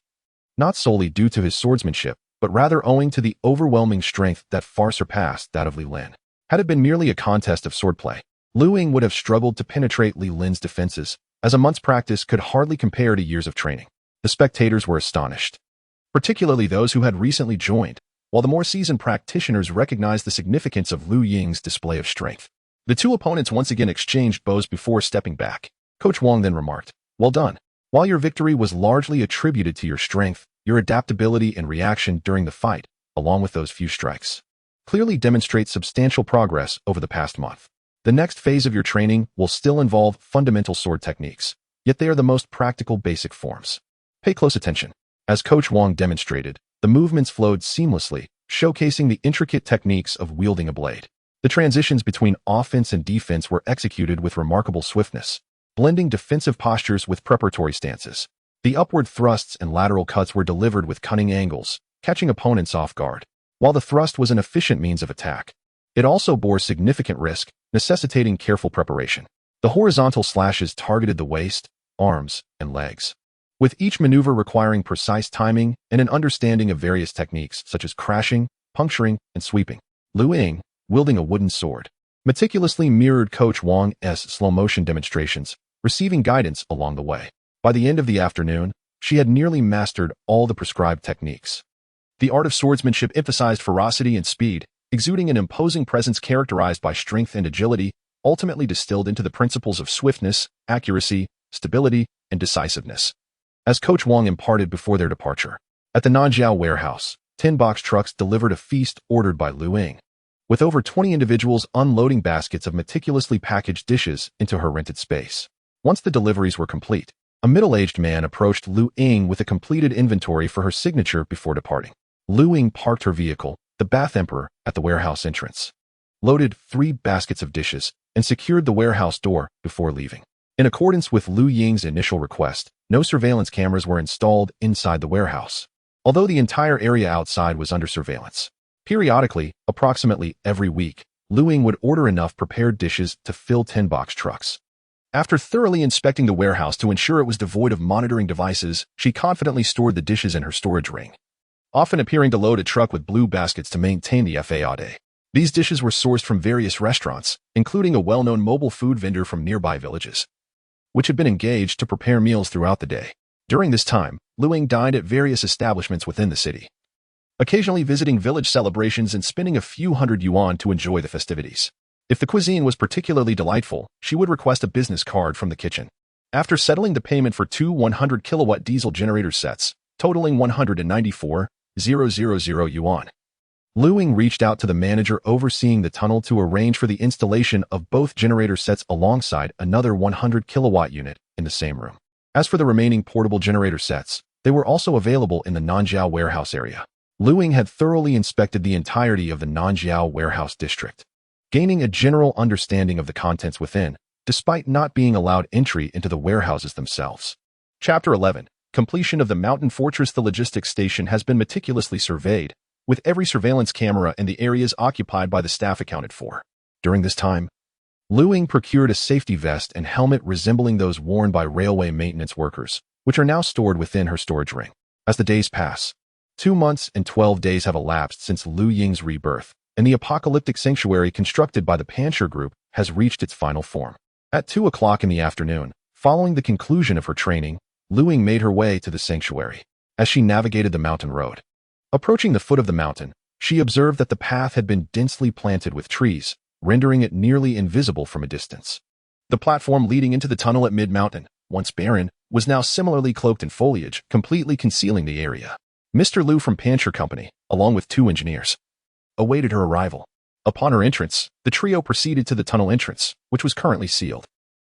not solely due to his swordsmanship, but rather owing to the overwhelming strength that far surpassed that of Li Lin. Had it been merely a contest of swordplay, Lu Ying would have struggled to penetrate Li Lin's defenses, as a month's practice could hardly compare to years of training. The spectators were astonished, particularly those who had recently joined, while the more seasoned practitioners recognized the significance of Lu Ying's display of strength. The two opponents once again exchanged blows before stepping back. Coach Wang then remarked, "Well done. While your victory was largely attributed to your strength, your adaptability and reaction during the fight, along with those few strikes, clearly demonstrate substantial progress over the past month. The next phase of your training will still involve fundamental sword techniques, yet they are the most practical basic forms. Pay close attention." As Coach Wang demonstrated, the movements flowed seamlessly, showcasing the intricate techniques of wielding a blade. The transitions between offense and defense were executed with remarkable swiftness, blending defensive postures with preparatory stances. The upward thrusts and lateral cuts were delivered with cunning angles, catching opponents off guard. While the thrust was an efficient means of attack, it also bore significant risk, necessitating careful preparation. The horizontal slashes targeted the waist, arms, and legs, with each maneuver requiring precise timing and an understanding of various techniques such as crashing, puncturing, and sweeping. Lu Ying, wielding a wooden sword, meticulously mirrored Coach Wang's slow-motion demonstrations, receiving guidance along the way. By the end of the afternoon, she had nearly mastered all the prescribed techniques. The art of swordsmanship emphasized ferocity and speed, exuding an imposing presence characterized by strength and agility, ultimately distilled into the principles of swiftness, accuracy, stability, and decisiveness. as Coach Wang imparted before their departure. At the Nanjiao warehouse, 10 box trucks delivered a feast ordered by Lu Ying, with over 20 individuals unloading baskets of meticulously packaged dishes into her rented space. Once the deliveries were complete, a middle-aged man approached Lu Ying with a completed inventory for her signature before departing. Lu Ying parked her vehicle, the Bath Emperor, at the warehouse entrance, loaded 3 baskets of dishes, and secured the warehouse door before leaving. In accordance with Lu Ying's initial request, no surveillance cameras were installed inside the warehouse, although the entire area outside was under surveillance. Periodically, approximately every week, Lu Ying would order enough prepared dishes to fill 10 box trucks. After thoroughly inspecting the warehouse to ensure it was devoid of monitoring devices, she confidently stored the dishes in her storage ring, often appearing to load a truck with blue baskets to maintain the FAAD. These dishes were sourced from various restaurants, including a well-known mobile food vendor from nearby villages, which had been engaged to prepare meals throughout the day. During this time, Lu Ying dined at various establishments within the city, occasionally visiting village celebrations and spending a few hundred yuan to enjoy the festivities. If the cuisine was particularly delightful, she would request a business card from the kitchen. After settling the payment for 2 100-kilowatt diesel generator sets, totaling 194,000 yuan, Lu Ying reached out to the manager overseeing the tunnel to arrange for the installation of both generator sets alongside another 100-kilowatt unit in the same room. As for the remaining portable generator sets, they were also available in the Nanjiao warehouse area. Lu Ying had thoroughly inspected the entirety of the Nanjiao warehouse district, gaining a general understanding of the contents within, despite not being allowed entry into the warehouses themselves. Chapter 11. Completion of the Mountain Fortress. The logistics station has been meticulously surveyed, with every surveillance camera in the areas occupied by the staff accounted for. During this time, Lu Ying procured a safety vest and helmet resembling those worn by railway maintenance workers, which are now stored within her storage ring. As the days pass, 2 months and 12 days have elapsed since Lu Ying's rebirth, and the apocalyptic sanctuary constructed by the Pancher Group has reached its final form. At 2 o'clock in the afternoon, following the conclusion of her training, Lu Ying made her way to the sanctuary. As she navigated the mountain road, approaching the foot of the mountain, she observed that the path had been densely planted with trees, rendering it nearly invisible from a distance. The platform leading into the tunnel at mid-mountain, once barren, was now similarly cloaked in foliage, completely concealing the area. Mr. Liu from Pancher Company, along with 2 engineers, awaited her arrival. Upon her entrance, the trio proceeded to the tunnel entrance, which was currently sealed.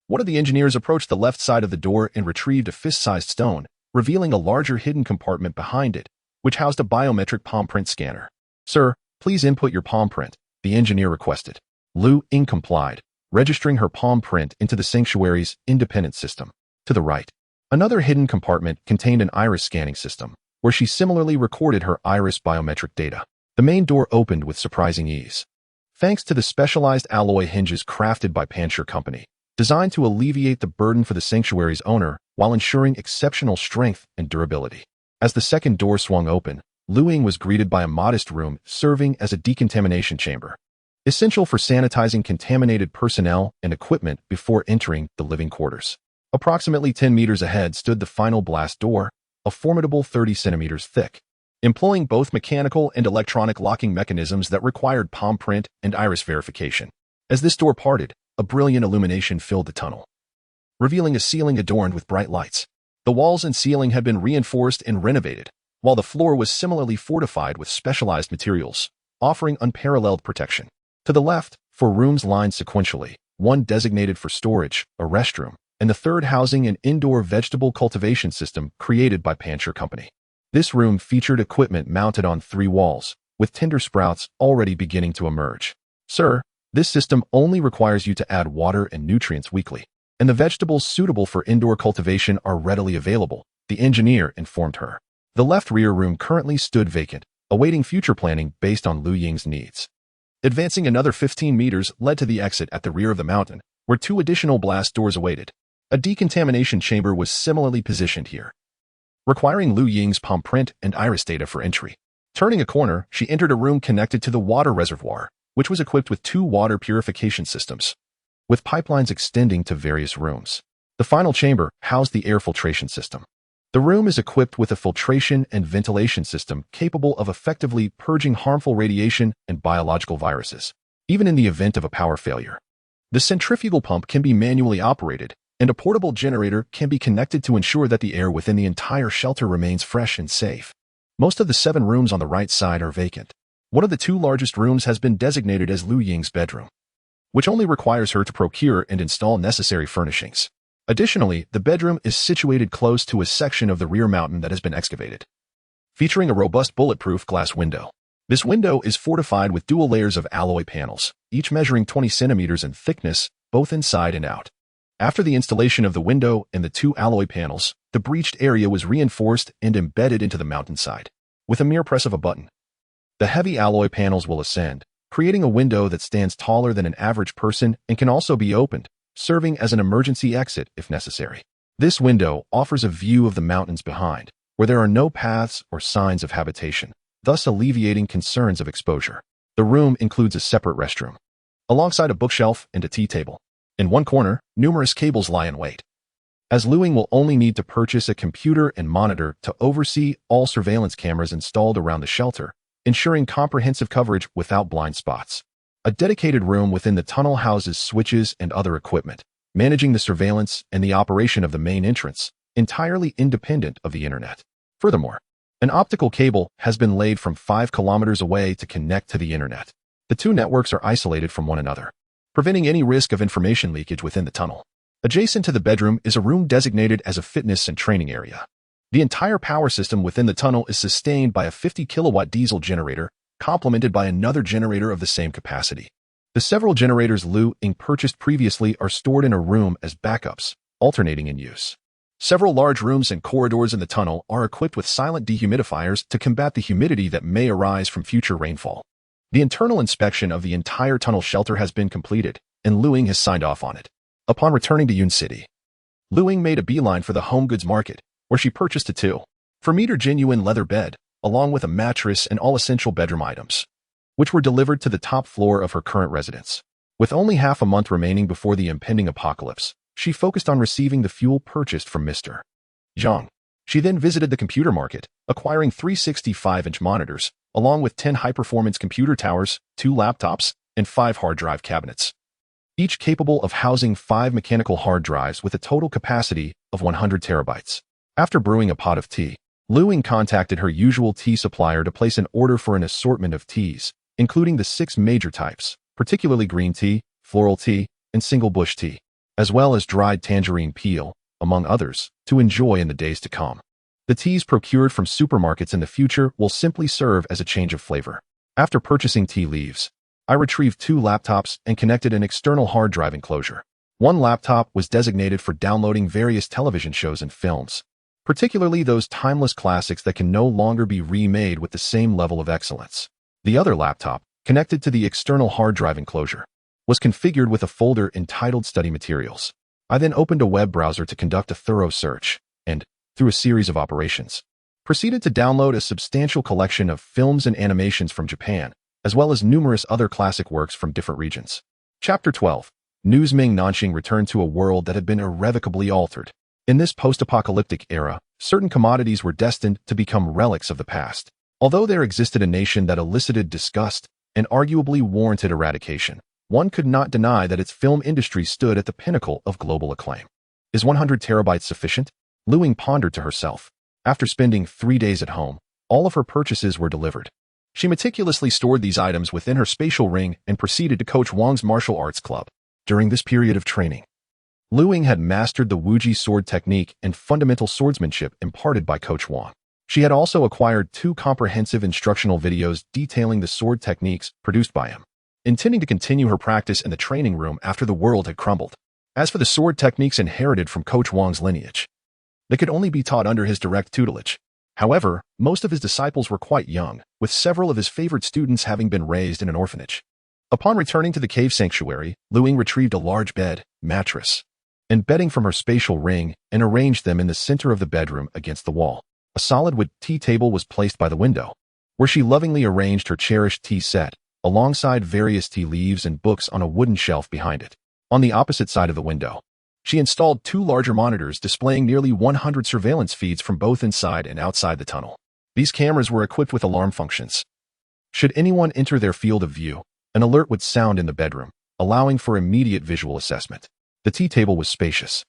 One of the engineers approached the left side of the door and retrieved a fist-sized stone, revealing a larger hidden compartment behind it, which housed a biometric palm print scanner. "Sir, please input your palm print," the engineer requested. Lu Ying complied, registering her palm print into the sanctuary's independent system. To the right, another hidden compartment contained an iris scanning system, where she similarly recorded her iris biometric data. The main door opened with surprising ease, thanks to the specialized alloy hinges crafted by Pancher Company, designed to alleviate the burden for the sanctuary's owner while ensuring exceptional strength and durability. As the second door swung open, Lu Ying was greeted by a modest room serving as a decontamination chamber, essential for sanitizing contaminated personnel and equipment before entering the living quarters. Approximately 10 meters ahead stood the final blast door, a formidable 30 centimeters thick, employing both mechanical and electronic locking mechanisms that required palm print and iris verification. As this door parted, a brilliant illumination filled the tunnel, revealing a ceiling adorned with bright lights. The walls and ceiling had been reinforced and renovated, while the floor was similarly fortified with specialized materials, offering unparalleled protection. To the left, 4 rooms lined sequentially, one designated for storage, a restroom, and the third housing an indoor vegetable cultivation system created by Pancher Company. This room featured equipment mounted on 3 walls, with tender sprouts already beginning to emerge. "Sir, this system only requires you to add water and nutrients weekly, and the vegetables suitable for indoor cultivation are readily available," the engineer informed her. The left rear room currently stood vacant, awaiting future planning based on Lu Ying's needs. Advancing another 15 meters led to the exit at the rear of the mountain, where 2 additional blast doors awaited. A decontamination chamber was similarly positioned here, requiring Lu Ying's palm print and iris data for entry. Turning a corner, she entered a room connected to the water reservoir, which was equipped with 2 water purification systems, with pipelines extending to various rooms. The final chamber housed the air filtration system. The room is equipped with a filtration and ventilation system capable of effectively purging harmful radiation and biological viruses, even in the event of a power failure. The centrifugal pump can be manually operated, and a portable generator can be connected to ensure that the air within the entire shelter remains fresh and safe. Most of the 7 rooms on the right side are vacant. One of the 2 largest rooms has been designated as Lu Ying's bedroom, which only requires her to procure and install necessary furnishings. Additionally, the bedroom is situated close to a section of the rear mountain that has been excavated, featuring a robust bulletproof glass window. This window is fortified with dual layers of alloy panels, each measuring 20 centimeters in thickness, both inside and out. After the installation of the window and the 2 alloy panels, the breached area was reinforced and embedded into the mountainside. With a mere press of a button, the heavy alloy panels will ascend, creating a window that stands taller than an average person and can also be opened, serving as an emergency exit if necessary. This window offers a view of the mountains behind, where there are no paths or signs of habitation, thus alleviating concerns of exposure. The room includes a separate restroom, alongside a bookshelf and a tea table. In one corner, numerous cables lie in wait, as Lu Ying will only need to purchase a computer and monitor to oversee all surveillance cameras installed around the shelter, ensuring comprehensive coverage without blind spots. A dedicated room within the tunnel houses switches and other equipment, managing the surveillance and the operation of the main entrance, entirely independent of the internet. Furthermore, an optical cable has been laid from 5 kilometers away to connect to the internet. The 2 networks are isolated from one another, preventing any risk of information leakage within the tunnel. Adjacent to the bedroom is a room designated as a fitness and training area. The entire power system within the tunnel is sustained by a 50-kilowatt diesel generator, complemented by another generator of the same capacity. The several generators Lu Ying purchased previously are stored in a room as backups, alternating in use. Several large rooms and corridors in the tunnel are equipped with silent dehumidifiers to combat the humidity that may arise from future rainfall. The internal inspection of the entire tunnel shelter has been completed, and Lu Ying has signed off on it. Upon returning to Yun City, Lu Ying made a beeline for the home goods market, where she purchased a 2-4-meter genuine leather bed, along with a mattress and all essential bedroom items, which were delivered to the top floor of her current residence. With only half a month remaining before the impending apocalypse, she focused on receiving the fuel purchased from Mr. Zhang. She then visited the computer market, acquiring 3 65-inch monitors, along with 10 high-performance computer towers, 2 laptops, and 5 hard drive cabinets, each capable of housing 5 mechanical hard drives with a total capacity of 100 terabytes. After brewing a pot of tea, Lu Ying contacted her usual tea supplier to place an order for an assortment of teas, including the 6 major types, particularly green tea, floral tea, and single bush tea, as well as dried tangerine peel, among others, to enjoy in the days to come. The teas procured from supermarkets in the future will simply serve as a change of flavor. After purchasing tea leaves, I retrieved 2 laptops and connected an external hard drive enclosure. One laptop was designated for downloading various television shows and films, particularly those timeless classics that can no longer be remade with the same level of excellence. The other laptop, connected to the external hard drive enclosure, was configured with a folder entitled Study Materials. I then opened a web browser to conduct a thorough search, and, through a series of operations, proceeded to download a substantial collection of films and animations from Japan, as well as numerous other classic works from different regions. Chapter 12. News. Meng Nanxing returned to a world that had been irrevocably altered. In this post-apocalyptic era, certain commodities were destined to become relics of the past. Although there existed a nation that elicited disgust and arguably warranted eradication, one could not deny that its film industry stood at the pinnacle of global acclaim. Is 100 terabytes sufficient? Lu Ying pondered to herself. After spending 3 days at home, all of her purchases were delivered. She meticulously stored these items within her spatial ring and proceeded to Coach Wang's martial arts club. During this period of training, Lu Ying had mastered the Wuji sword technique and fundamental swordsmanship imparted by Coach Wang. She had also acquired 2 comprehensive instructional videos detailing the sword techniques produced by him, intending to continue her practice in the training room after the world had crumbled. As for the sword techniques inherited from Coach Wang's lineage, they could only be taught under his direct tutelage. However, most of his disciples were quite young, with several of his favorite students having been raised in an orphanage. Upon returning to the cave sanctuary, Lu Ying retrieved a large bed, mattress, and bedding from her spatial ring and arranged them in the center of the bedroom against the wall. A solid wood tea table was placed by the window, where she lovingly arranged her cherished tea set, alongside various tea leaves and books on a wooden shelf behind it. On the opposite side of the window, she installed 2 larger monitors displaying nearly 100 surveillance feeds from both inside and outside the tunnel. These cameras were equipped with alarm functions. Should anyone enter their field of view, an alert would sound in the bedroom, allowing for immediate visual assessment. The tea table was spacious,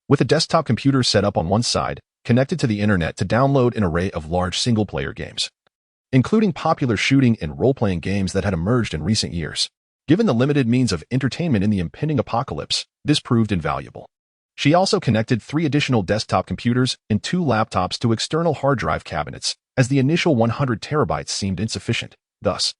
with a desktop computer set up on one side, connected to the internet to download an array of large single-player games, including popular shooting and role-playing games that had emerged in recent years. Given the limited means of entertainment in the impending apocalypse, this proved invaluable. She also connected 3 additional desktop computers and 2 laptops to external hard drive cabinets, as the initial 100 terabytes seemed insufficient. Thus,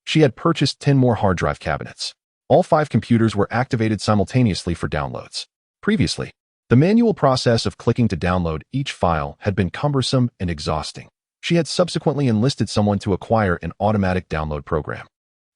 she had purchased 10 more hard drive cabinets. All 5 computers were activated simultaneously for downloads. Previously, the manual process of clicking to download each file had been cumbersome and exhausting. She had subsequently enlisted someone to acquire an automatic download program,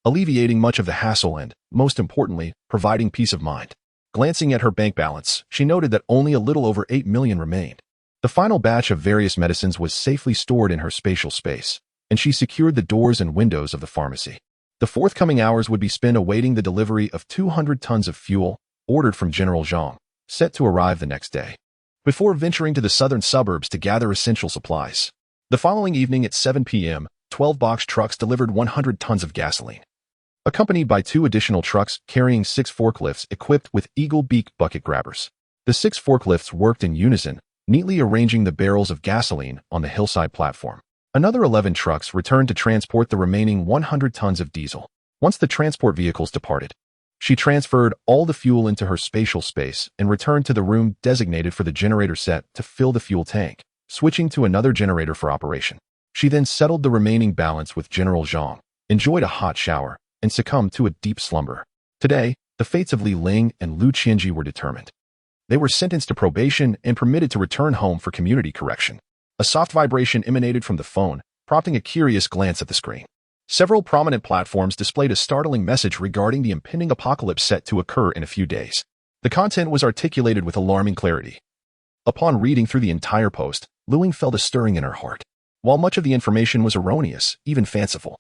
alleviating much of the hassle and, most importantly, providing peace of mind. Glancing at her bank balance, she noted that only a little over 8 million remained. The final batch of various medicines was safely stored in her spatial space, and she secured the doors and windows of the pharmacy. The forthcoming hours would be spent awaiting the delivery of 200 tons of fuel, ordered from General Zhang, set to arrive the next day, before venturing to the southern suburbs to gather essential supplies. The following evening at 7 p.m., 12 box trucks delivered 100 tons of gasoline, accompanied by 2 additional trucks carrying 6 forklifts equipped with eagle beak bucket grabbers. The 6 forklifts worked in unison, neatly arranging the barrels of gasoline on the hillside platform. Another 11 trucks returned to transport the remaining 100 tons of diesel. Once the transport vehicles departed, she transferred all the fuel into her spatial space and returned to the room designated for the generator set to fill the fuel tank, switching to another generator for operation. She then settled the remaining balance with General Zhang, enjoyed a hot shower, and succumbed to a deep slumber. Today, the fates of Li Ling and Lu Qianji were determined. They were sentenced to probation and permitted to return home for community correction. A soft vibration emanated from the phone, prompting a curious glance at the screen. Several prominent platforms displayed a startling message regarding the impending apocalypse set to occur in a few days. The content was articulated with alarming clarity. Upon reading through the entire post, Lu Ying felt a stirring in her heart. While much of the information was erroneous, even fanciful,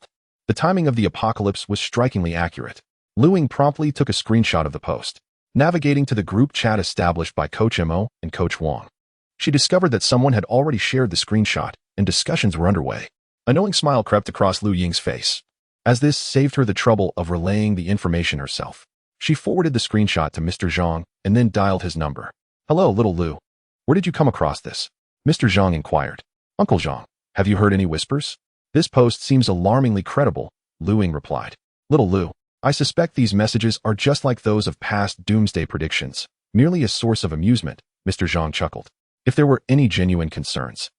the timing of the apocalypse was strikingly accurate. Lu Ying promptly took a screenshot of the post. Navigating to the group chat established by Coach Mo and Coach Wang, she discovered that someone had already shared the screenshot, and discussions were underway. A knowing smile crept across Lu Ying's face, as this saved her the trouble of relaying the information herself. She forwarded the screenshot to Mr. Zhang and then dialed his number. "Hello, little Lu. Where did you come across this?" Mr. Zhang inquired. "Uncle Zhang, have you heard any whispers?" "This post seems alarmingly credible," Lu Ying replied. "Little Lu, I suspect these messages are just like those of past doomsday predictions, merely a source of amusement," Mr. Zhang chuckled. "If there were any genuine concerns,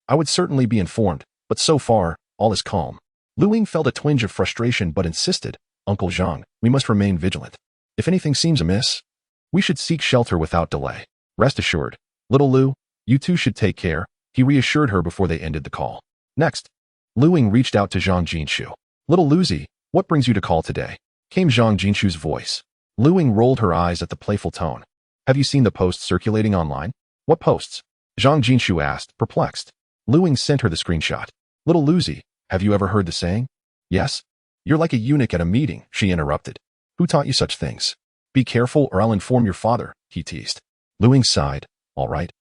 I would certainly be informed, but so far, all is calm." Lu Ying felt a twinge of frustration but insisted, "Uncle Zhang, we must remain vigilant. If anything seems amiss, we should seek shelter without delay. Rest assured, little Lu, you two should take care," he reassured her before they ended the call. Next, Lu Ying reached out to Zhang Jinshu. "Little Luzi, what brings you to call today?" came Zhang Jinshu's voice. Lu Ying rolled her eyes at the playful tone. "Have you seen the posts circulating online?" "What posts?" Zhang Jinshu asked, perplexed. Lu Ying sent her the screenshot. "Little Luzi, have you ever heard the saying?" "Yes." "You're like a eunuch at a meeting," she interrupted. "Who taught you such things?" "Be careful or I'll inform your father," he teased. Lu Ying sighed. All right.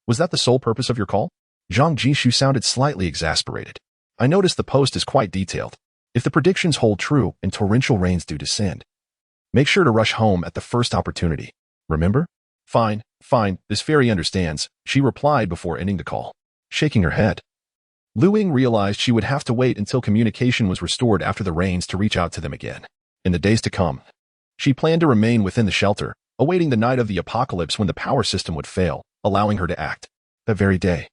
"Was that the sole purpose of your call?" Zhang Jinshu sounded slightly exasperated. "I noticed the post is quite detailed. If the predictions hold true and torrential rains do descend, make sure to rush home at the first opportunity. Remember?" Fine, this fairy understands," she replied before ending the call. Shaking her head, Lu Ying realized she would have to wait until communication was restored after the rains to reach out to them again. In the days to come, she planned to remain within the shelter, awaiting the night of the apocalypse when the power system would fail, allowing her to act. That very day,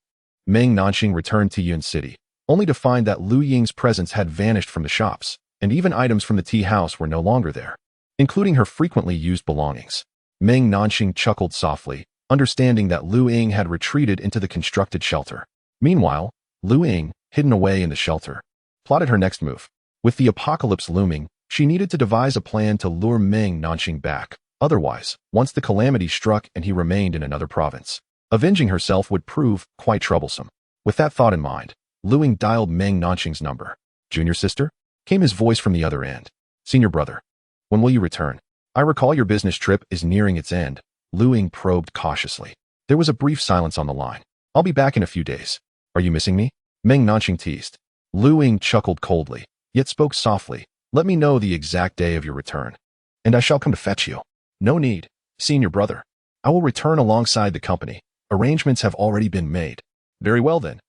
Meng Nanxing returned to Yun City, only to find that Lu Ying's presence had vanished from the shops, and even items from the tea house were no longer there, including her frequently used belongings. Meng Nanxing chuckled softly, understanding that Lu Ying had retreated into the constructed shelter. Meanwhile, Lu Ying, hidden away in the shelter, plotted her next move. With the apocalypse looming, she needed to devise a plan to lure Meng Nanxing back. Otherwise, once the calamity struck and he remained in another province, avenging herself would prove quite troublesome. With that thought in mind, Lu Ying dialed Meng Nanxing's number. "Junior sister?" came his voice from the other end. "Senior brother, when will you return?" "I recall your business trip is nearing its end," Lu Ying probed cautiously. There was a brief silence on the line. "I'll be back in a few days. Are you missing me?" Meng Nanxing teased. Lu Ying chuckled coldly, yet spoke softly. "Let me know the exact day of your return, and I shall come to fetch you." "No need, senior brother. I will return alongside the company. Arrangements have already been made. Very well then.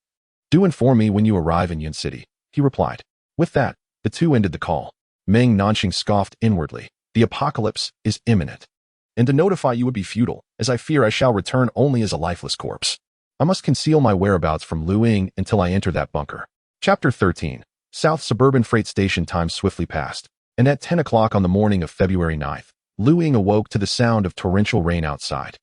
Do inform me when you arrive in Yun City, he replied. With that, the two ended the call. Meng Nanxing scoffed inwardly. The apocalypse is imminent. And to notify you would be futile, as I fear I shall return only as a lifeless corpse. I must conceal my whereabouts from Lu Ying until I enter that bunker. Chapter 13. South Suburban Freight Station. Time swiftly passed, and at 10 o'clock on the morning of February 9th, Lu Ying awoke to the sound of torrential rain outside,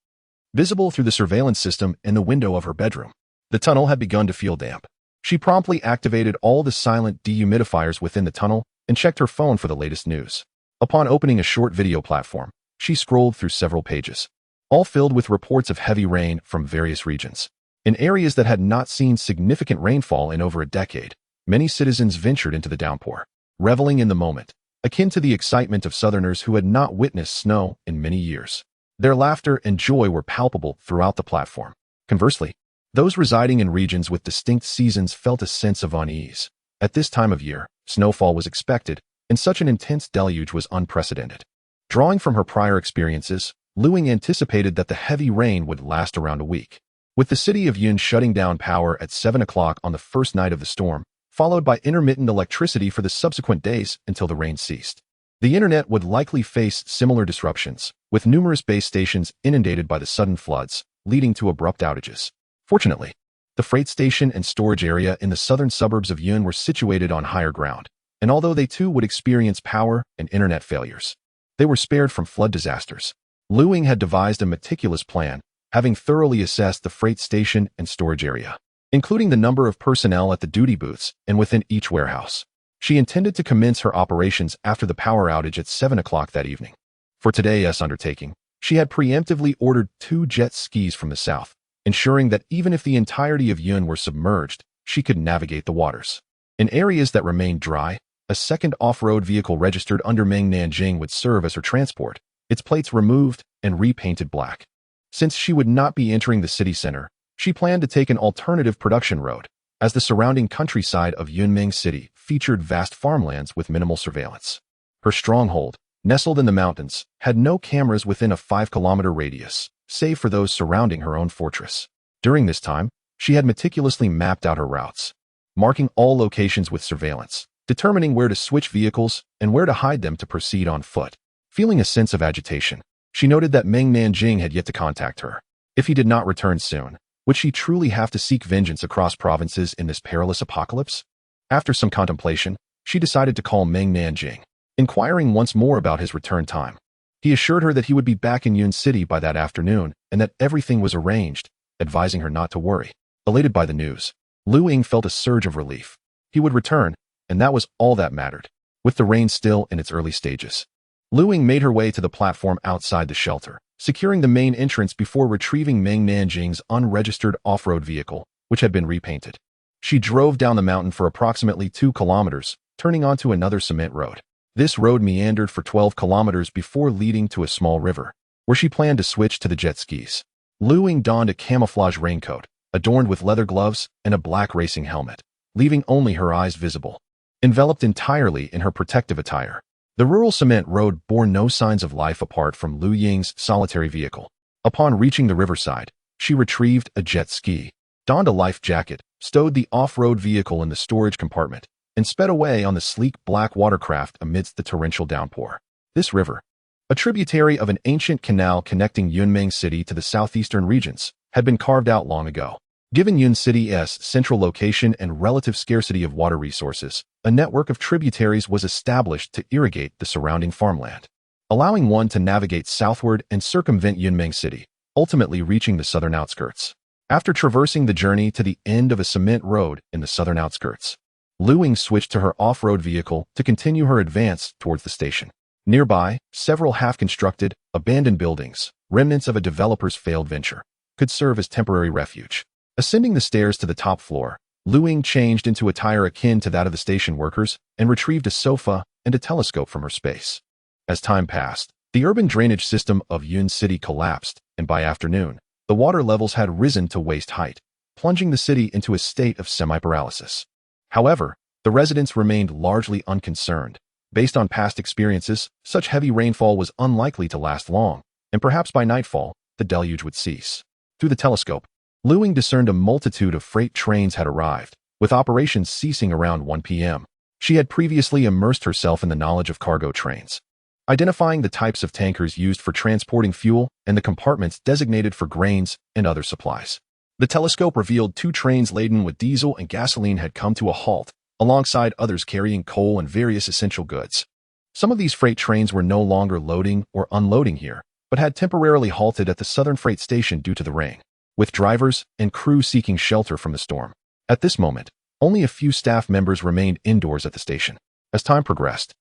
visible through the surveillance system in the window of her bedroom. The tunnel had begun to feel damp. She promptly activated all the silent dehumidifiers within the tunnel and checked her phone for the latest news. Upon opening a short video platform, she scrolled through several pages, all filled with reports of heavy rain from various regions. In areas that had not seen significant rainfall in over a decade, many citizens ventured into the downpour, reveling in the moment, akin to the excitement of Southerners who had not witnessed snow in many years. Their laughter and joy were palpable throughout the platform. Conversely, those residing in regions with distinct seasons felt a sense of unease. At this time of year, snowfall was expected, and such an intense deluge was unprecedented. Drawing from her prior experiences, Lu Ying anticipated that the heavy rain would last around a week. With the city of Yun shutting down power at 7 o'clock on the first night of the storm, followed by intermittent electricity for the subsequent days until the rain ceased, the internet would likely face similar disruptions, with numerous base stations inundated by the sudden floods, leading to abrupt outages. Fortunately, the freight station and storage area in the southern suburbs of Yun were situated on higher ground, and although they too would experience power and internet failures, they were spared from flood disasters. Lu Ying had devised a meticulous plan, having thoroughly assessed the freight station and storage area, including the number of personnel at the duty booths and within each warehouse. She intended to commence her operations after the power outage at 7 o'clock that evening. For today's undertaking, she had preemptively ordered 2 jet skis from the south, ensuring that even if the entirety of Yun were submerged, she could navigate the waters. In areas that remained dry, a second off-road vehicle registered under Meng Nanxing would serve as her transport, its plates removed and repainted black. Since she would not be entering the city center, she planned to take an alternative production road, as the surrounding countryside of Yunming City featured vast farmlands with minimal surveillance. Her stronghold, nestled in the mountains, had no cameras within a 5-kilometer radius, save for those surrounding her own fortress. During this time, she had meticulously mapped out her routes, marking all locations with surveillance, determining where to switch vehicles and where to hide them to proceed on foot. Feeling a sense of agitation, she noted that Meng Nanxing had yet to contact her. If he did not return soon, would she truly have to seek vengeance across provinces in this perilous apocalypse? After some contemplation, she decided to call Meng Nanxing, inquiring once more about his return time. He assured her that he would be back in Yun City by that afternoon and that everything was arranged, advising her not to worry. Elated by the news, Lu Ying felt a surge of relief. He would return, and that was all that mattered. With the rain still in its early stages, Lu Ying made her way to the platform outside the shelter, securing the main entrance before retrieving Meng Nanxing's unregistered off-road vehicle, which had been repainted. She drove down the mountain for approximately 2 kilometers, turning onto another cement road. This road meandered for 12 kilometers before leading to a small river, where she planned to switch to the jet skis. Lu Ying donned a camouflage raincoat, adorned with leather gloves and a black racing helmet, leaving only her eyes visible. Enveloped entirely in her protective attire, the rural cement road bore no signs of life apart from Lu Ying's solitary vehicle. Upon reaching the riverside, she retrieved a jet ski, donned a life jacket, stowed the off-road vehicle in the storage compartment, and sped away on the sleek black watercraft amidst the torrential downpour. This river, a tributary of an ancient canal connecting Yunming City to the southeastern regions, had been carved out long ago. Given Yun City's central location and relative scarcity of water resources, a network of tributaries was established to irrigate the surrounding farmland, allowing one to navigate southward and circumvent Yunming City, ultimately reaching the southern outskirts. After traversing the journey to the end of a cement road in the southern outskirts, Lu Ying switched to her off-road vehicle to continue her advance towards the station. Nearby, several half-constructed, abandoned buildings, remnants of a developer's failed venture, could serve as temporary refuge. Ascending the stairs to the top floor, Lu Ying changed into attire akin to that of the station workers and retrieved a sofa and a telescope from her space. As time passed, the urban drainage system of Yun City collapsed, and by afternoon, the water levels had risen to waist height, plunging the city into a state of semi-paralysis. However, the residents remained largely unconcerned. Based on past experiences, such heavy rainfall was unlikely to last long, and perhaps by nightfall, the deluge would cease. Through the telescope, Ying discerned a multitude of freight trains had arrived, with operations ceasing around 1 p.m. She had previously immersed herself in the knowledge of cargo trains, identifying the types of tankers used for transporting fuel and the compartments designated for grains and other supplies. The telescope revealed 2 trains laden with diesel and gasoline had come to a halt, alongside others carrying coal and various essential goods. Some of these freight trains were no longer loading or unloading here, but had temporarily halted at the southern freight station due to the rain, with drivers and crew seeking shelter from the storm. At this moment, only a few staff members remained indoors at the station. As time progressed,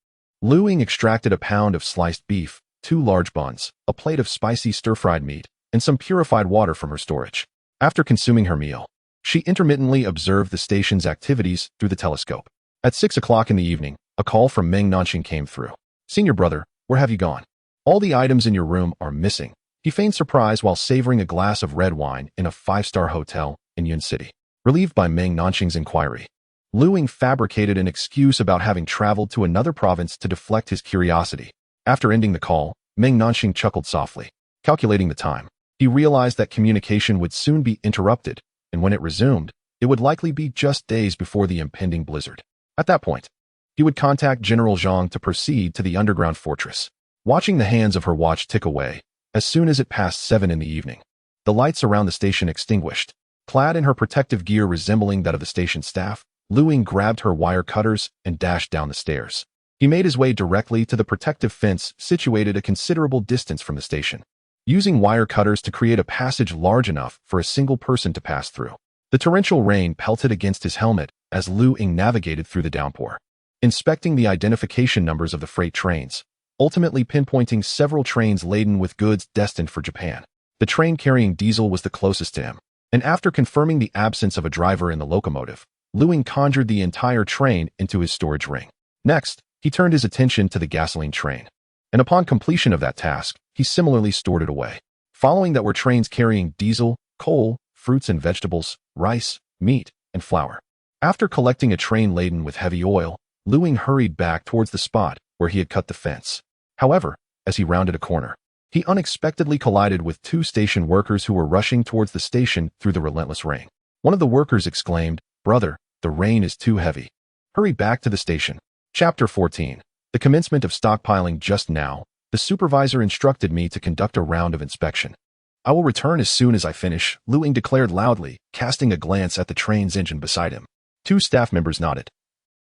Ying extracted a pound of sliced beef, 2 large buns, a plate of spicy stir-fried meat, and some purified water from her storage. After consuming her meal, she intermittently observed the station's activities through the telescope. At 6 o'clock in the evening, a call from Meng Nanxing came through. "Senior brother, where have you gone? All the items in your room are missing." He feigned surprise while savoring a glass of red wine in a 5-star hotel in Yun City. Relieved by Meng Nanxing's inquiry, Ying fabricated an excuse about having traveled to another province to deflect his curiosity. After ending the call, Meng Nanxing chuckled softly. Calculating the time, he realized that communication would soon be interrupted, and when it resumed, it would likely be just days before the impending blizzard. At that point, he would contact General Zhang to proceed to the underground fortress. Watching the hands of her watch tick away, as soon as it passed 7 in the evening, the lights around the station extinguished. Clad in her protective gear resembling that of the station staff, Ying grabbed her wire cutters and dashed down the stairs. He made his way directly to the protective fence situated a considerable distance from the station, using wire cutters to create a passage large enough for a single person to pass through. The torrential rain pelted against his helmet as Ying navigated through the downpour, inspecting the identification numbers of the freight trains, ultimately pinpointing several trains laden with goods destined for Japan. The train carrying diesel was the closest to him, and after confirming the absence of a driver in the locomotive, Ying conjured the entire train into his storage ring. Next, he turned his attention to the gasoline train, and upon completion of that task, he similarly stored it away. Following that were trains carrying diesel, coal, fruits and vegetables, rice, meat, and flour. After collecting a train laden with heavy oil, Ying hurried back towards the spot where he had cut the fence. However, as he rounded a corner, he unexpectedly collided with 2 station workers who were rushing towards the station through the relentless rain. One of the workers exclaimed, "Brother, the rain is too heavy. Hurry back to the station." Chapter 14. The commencement of stockpiling. Just now, the supervisor instructed me to conduct a round of inspection. "I will return as soon as I finish," Ying declared loudly, casting a glance at the train's engine beside him. 2 staff members nodded,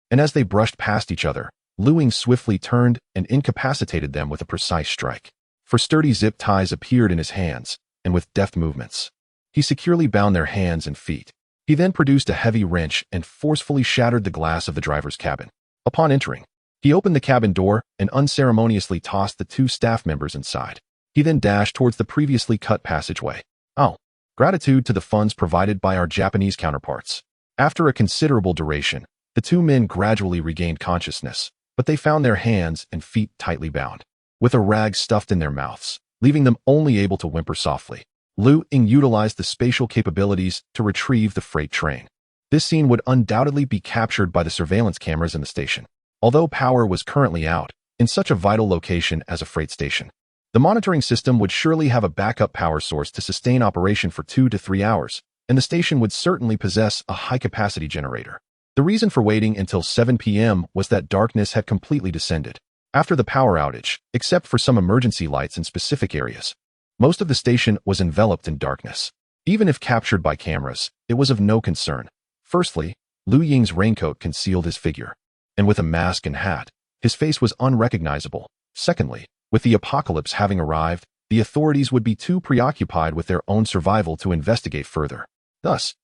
and as they brushed past each other, Ying swiftly turned and incapacitated them with a precise strike. For sturdy zip ties appeared in his hands, and with deft movements, he securely bound their hands and feet. He then produced a heavy wrench and forcefully shattered the glass of the driver's cabin. Upon entering, he opened the cabin door and unceremoniously tossed the 2 staff members inside. He then dashed towards the previously cut passageway. "Oh, gratitude to the funds provided by our Japanese counterparts." After a considerable duration, the 2 men gradually regained consciousness, but they found their hands and feet tightly bound, with a rag stuffed in their mouths, leaving them only able to whimper softly. Ying utilized the spatial capabilities to retrieve the freight train. This scene would undoubtedly be captured by the surveillance cameras in the station. Although power was currently out, in such a vital location as a freight station, the monitoring system would surely have a backup power source to sustain operation for 2 to 3 hours, and the station would certainly possess a high-capacity generator. The reason for waiting until 7 p.m. was that darkness had completely descended. After the power outage, except for some emergency lights in specific areas, most of the station was enveloped in darkness. Even if captured by cameras, it was of no concern. Firstly, Ying's raincoat concealed his figure, and with a mask and hat, his face was unrecognizable. Secondly, with the apocalypse having arrived, the authorities would be too preoccupied with their own survival to investigate further. Thus,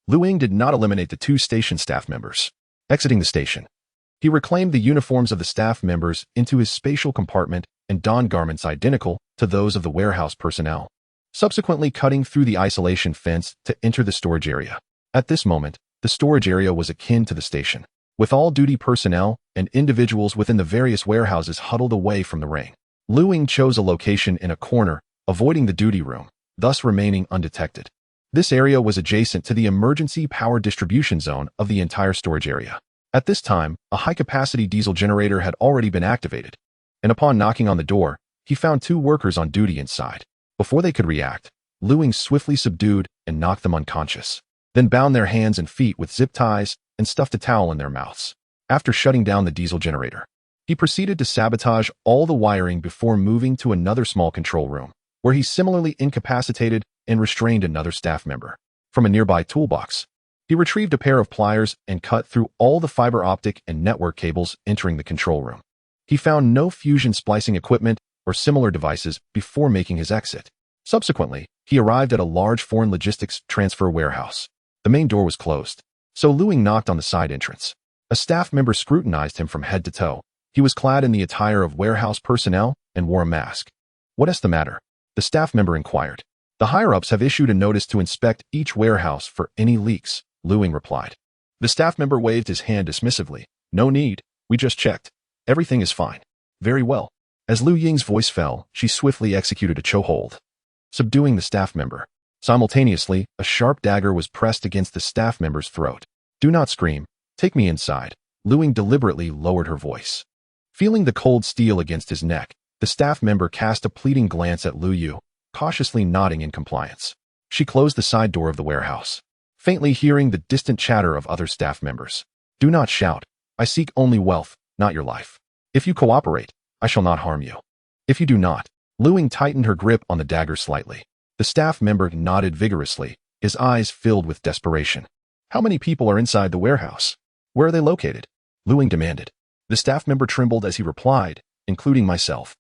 Ying did not eliminate the 2 station staff members. Exiting the station, he reclaimed the uniforms of the staff members into his spatial compartment and donned garments identical to those of the warehouse personnel, subsequently cutting through the isolation fence to enter the storage area. At this moment, the storage area was akin to the station, with all duty personnel and individuals within the various warehouses huddled away from the rain. Ying chose a location in a corner, avoiding the duty room, thus remaining undetected. This area was adjacent to the emergency power distribution zone of the entire storage area. At this time, a high-capacity diesel generator had already been activated, and upon knocking on the door, he found 2 workers on duty inside. Before they could react, Lu Ying swiftly subdued and knocked them unconscious, then bound their hands and feet with zip ties and stuffed a towel in their mouths. After shutting down the diesel generator, he proceeded to sabotage all the wiring before moving to another small control room, where he similarly incapacitated and restrained another staff member. From a nearby toolbox, he retrieved a pair of pliers and cut through all the fiber optic and network cables entering the control room. He found no fusion splicing equipment or similar devices before making his exit. Subsequently, he arrived at a large foreign logistics transfer warehouse. The main door was closed, so Lu Ying knocked on the side entrance. A staff member scrutinized him from head to toe. He was clad in the attire of warehouse personnel and wore a mask. "What is the matter?" the staff member inquired. "The higher-ups have issued a notice to inspect each warehouse for any leaks," Lu Ying replied. The staff member waved his hand dismissively. "No need. We just checked. Everything is fine." "Very well." As Lu Ying's voice fell, she swiftly executed a chokehold, subduing the staff member. Simultaneously, a sharp dagger was pressed against the staff member's throat. "Do not scream. Take me inside." Lu Ying deliberately lowered her voice. Feeling the cold steel against his neck, the staff member cast a pleading glance at Lu Yu, cautiously nodding in compliance. She closed the side door of the warehouse, faintly hearing the distant chatter of other staff members. "Do not shout. I seek only wealth, not your life. If you cooperate, I shall not harm you. If you do not." Lu Ying tightened her grip on the dagger slightly. The staff member nodded vigorously, his eyes filled with desperation. "How many people are inside the warehouse? Where are they located?" Lu Ying demanded. The staff member trembled as he replied, "Including myself.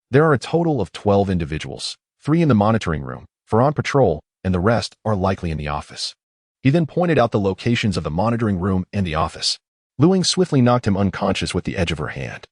There are a total of 12 individuals, 3 in the monitoring room, 4 on patrol, and the rest are likely in the office." He then pointed out the locations of the monitoring room and the office. Lu Ying swiftly knocked him unconscious with the edge of her hand,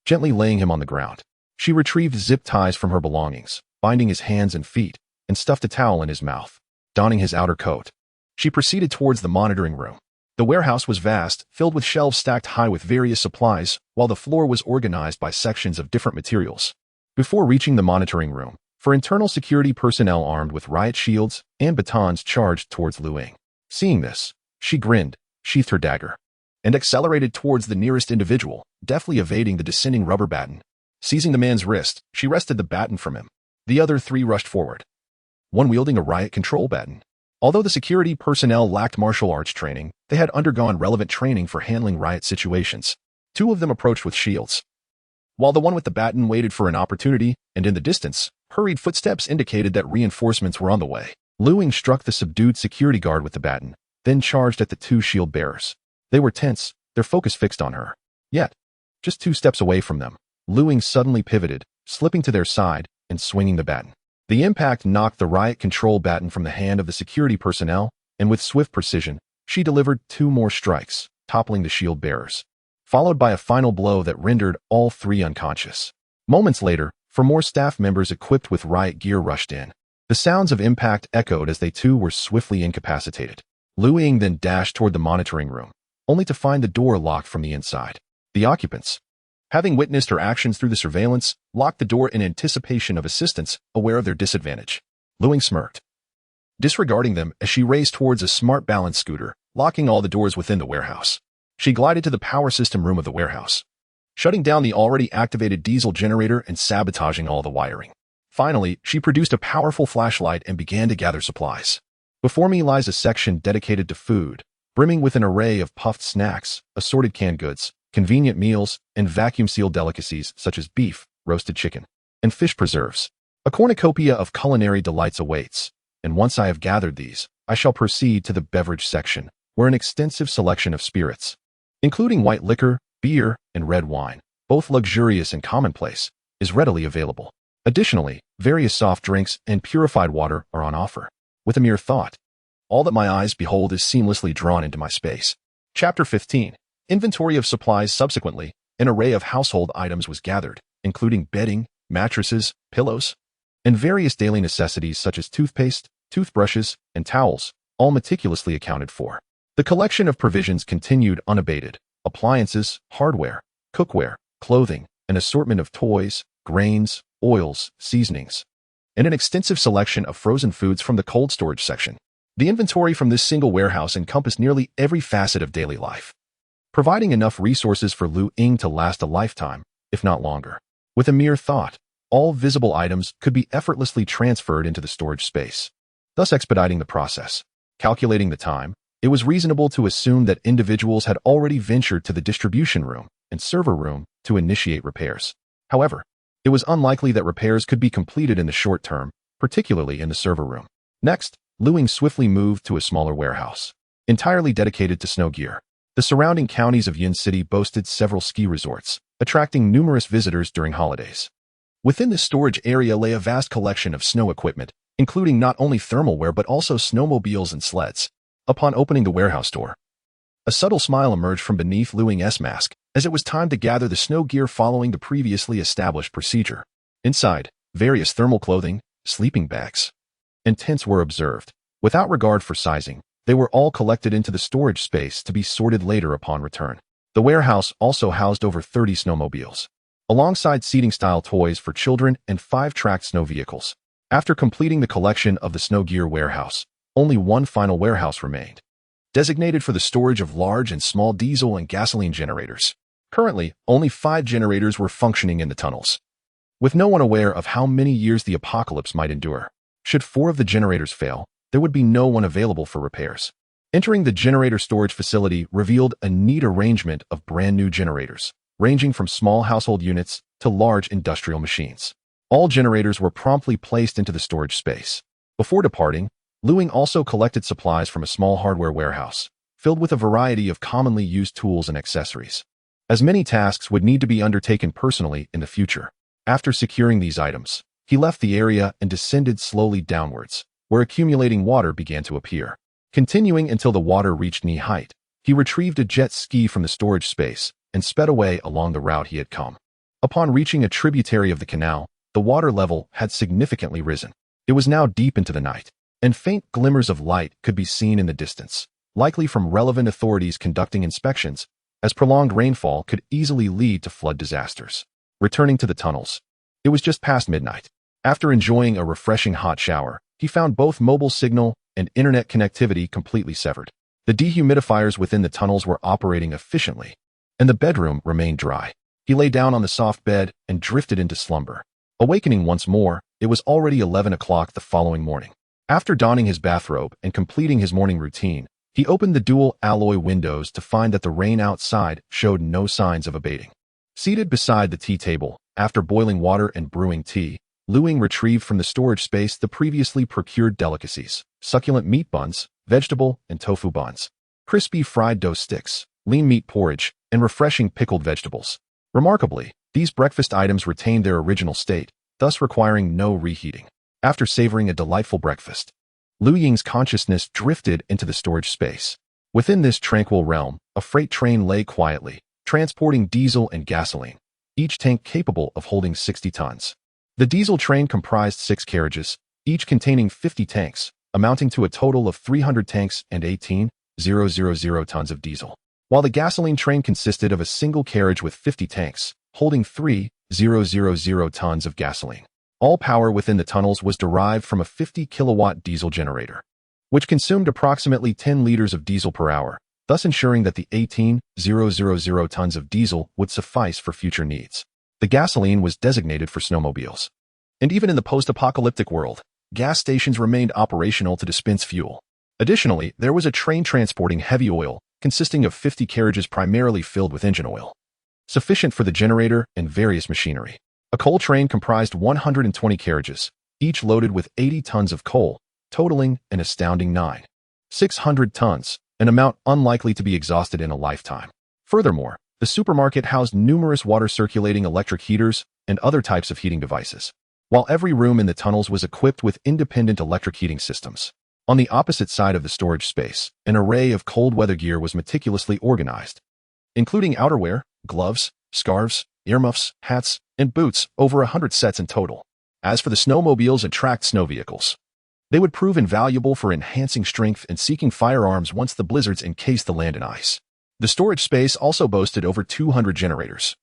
gently laying him on the ground. She retrieved zip ties from her belongings, binding his hands and feet, and stuffed a towel in his mouth. Donning his outer coat, she proceeded towards the monitoring room. The warehouse was vast, filled with shelves stacked high with various supplies, while the floor was organized by sections of different materials. Before reaching the monitoring room, for internal security personnel armed with riot shields and batons charged towards Lu Ying. Seeing this, she grinned, sheathed her dagger, and accelerated towards the nearest individual, deftly evading the descending rubber baton. Seizing the man's wrist, she wrested the baton from him. The other 3 rushed forward, one wielding a riot control baton. Although the security personnel lacked martial arts training, they had undergone relevant training for handling riot situations. 2 of them approached with shields, while the one with the baton waited for an opportunity, and in the distance, hurried footsteps indicated that reinforcements were on the way. Lu Ying struck the subdued security guard with the baton, then charged at the 2 shield bearers. They were tense, their focus fixed on her. Yet, just 2 steps away from them, Lu Ying suddenly pivoted, slipping to their side and swinging the baton. The impact knocked the riot control baton from the hand of the security personnel, and with swift precision, she delivered 2 more strikes, toppling the shield bearers, followed by a final blow that rendered all 3 unconscious. Moments later, 4 more staff members equipped with riot gear rushed in. The sounds of impact echoed as they too were swiftly incapacitated. Lu Ying then dashed toward the monitoring room, only to find the door locked from the inside. The occupants, having witnessed her actions through the surveillance, locked the door in anticipation of assistance, aware of their disadvantage. Lu Ying smirked, disregarding them as she raced towards a smart balance scooter, locking all the doors within the warehouse. She glided to the power system room of the warehouse, shutting down the already activated diesel generator and sabotaging all the wiring. Finally, she produced a powerful flashlight and began to gather supplies. Before me lies a section dedicated to food, brimming with an array of puffed snacks, assorted canned goods, convenient meals, and vacuum-sealed delicacies such as beef, roasted chicken, and fish preserves. A cornucopia of culinary delights awaits, and once I have gathered these, I shall proceed to the beverage section, where an extensive selection of spirits, including white liquor, beer, and red wine, both luxurious and commonplace, is readily available. Additionally, various soft drinks and purified water are on offer. With a mere thought, all that my eyes behold is seamlessly drawn into my space. Chapter 15. Inventory of supplies. Subsequently, an array of household items was gathered, including bedding, mattresses, pillows, and various daily necessities such as toothpaste, toothbrushes, and towels, all meticulously accounted for. The collection of provisions continued unabated. Appliances, hardware, cookware, clothing, an assortment of toys, grains, oils, seasonings, and an extensive selection of frozen foods from the cold storage section. The inventory from this single warehouse encompassed nearly every facet of daily life, providing enough resources for Lu Ying to last a lifetime, if not longer. With a mere thought, all visible items could be effortlessly transferred into the storage space, thus expediting the process. Calculating the time, it was reasonable to assume that individuals had already ventured to the distribution room and server room to initiate repairs. However, it was unlikely that repairs could be completed in the short term, particularly in the server room. Next, Ying swiftly moved to a smaller warehouse, entirely dedicated to snow gear. The surrounding counties of Ying City boasted several ski resorts, attracting numerous visitors during holidays. Within this storage area lay a vast collection of snow equipment, including not only thermal wear but also snowmobiles and sleds. Upon opening the warehouse door, a subtle smile emerged from beneath Ying's mask, as it was time to gather the snow gear following the previously established procedure. Inside, various thermal clothing, sleeping bags, and tents were observed. Without regard for sizing, they were all collected into the storage space to be sorted later upon return. The warehouse also housed over 30 snowmobiles, alongside seating-style toys for children and 5 tracked snow vehicles. After completing the collection of the snow gear warehouse, only one final warehouse remained, designated for the storage of large and small diesel and gasoline generators. Currently, only 5 generators were functioning in the tunnels, with no one aware of how many years the apocalypse might endure. Should 4 of the generators fail, there would be no one available for repairs. Entering the generator storage facility revealed a neat arrangement of brand new generators, ranging from small household units to large industrial machines. All generators were promptly placed into the storage space. Before departing, Ying also collected supplies from a small hardware warehouse, filled with a variety of commonly used tools and accessories, as many tasks would need to be undertaken personally in the future. After securing these items, he left the area and descended slowly downwards, where accumulating water began to appear. Continuing until the water reached knee height, he retrieved a jet ski from the storage space and sped away along the route he had come. Upon reaching a tributary of the canal, the water level had significantly risen. It was now deep into the night, and faint glimmers of light could be seen in the distance, likely from relevant authorities conducting inspections, as prolonged rainfall could easily lead to flood disasters. Returning to the tunnels, it was just past midnight. After enjoying a refreshing hot shower, he found both mobile signal and internet connectivity completely severed. The dehumidifiers within the tunnels were operating efficiently, and the bedroom remained dry. He lay down on the soft bed and drifted into slumber. Awakening once more, it was already 11 o'clock the following morning. After donning his bathrobe and completing his morning routine, he opened the dual alloy windows to find that the rain outside showed no signs of abating. Seated beside the tea table, after boiling water and brewing tea, Ying retrieved from the storage space the previously procured delicacies: succulent meat buns, vegetable and tofu buns, crispy fried dough sticks, lean meat porridge, and refreshing pickled vegetables. Remarkably, these breakfast items retained their original state, thus requiring no reheating. After savoring a delightful breakfast, Ying's consciousness drifted into the storage space. Within this tranquil realm, a freight train lay quietly, transporting diesel and gasoline, each tank capable of holding 60 tons. The diesel train comprised 6 carriages, each containing 50 tanks, amounting to a total of 300 tanks and 18,000 tons of diesel, while the gasoline train consisted of a single carriage with 50 tanks, holding 3,000 tons of gasoline. All power within the tunnels was derived from a 50-kilowatt diesel generator, which consumed approximately 10 liters of diesel per hour, thus ensuring that the 18,000 tons of diesel would suffice for future needs. The gasoline was designated for snowmobiles. And even in the post-apocalyptic world, gas stations remained operational to dispense fuel. Additionally, there was a train transporting heavy oil, consisting of 50 carriages primarily filled with engine oil, sufficient for the generator and various machinery. A coal train comprised 120 carriages, each loaded with 80 tons of coal, totaling an astounding 9,600 tons, an amount unlikely to be exhausted in a lifetime. Furthermore, the supermarket housed numerous water-circulating electric heaters and other types of heating devices, while every room in the tunnels was equipped with independent electric heating systems. On the opposite side of the storage space, an array of cold weather gear was meticulously organized, including outerwear, gloves, scarves, earmuffs, hats, and boots, over 100 sets in total. As for the snowmobiles and tracked snow vehicles, they would prove invaluable for enhancing strength and seeking firearms once the blizzards encased the land in ice. The storage space also boasted over 200 generators,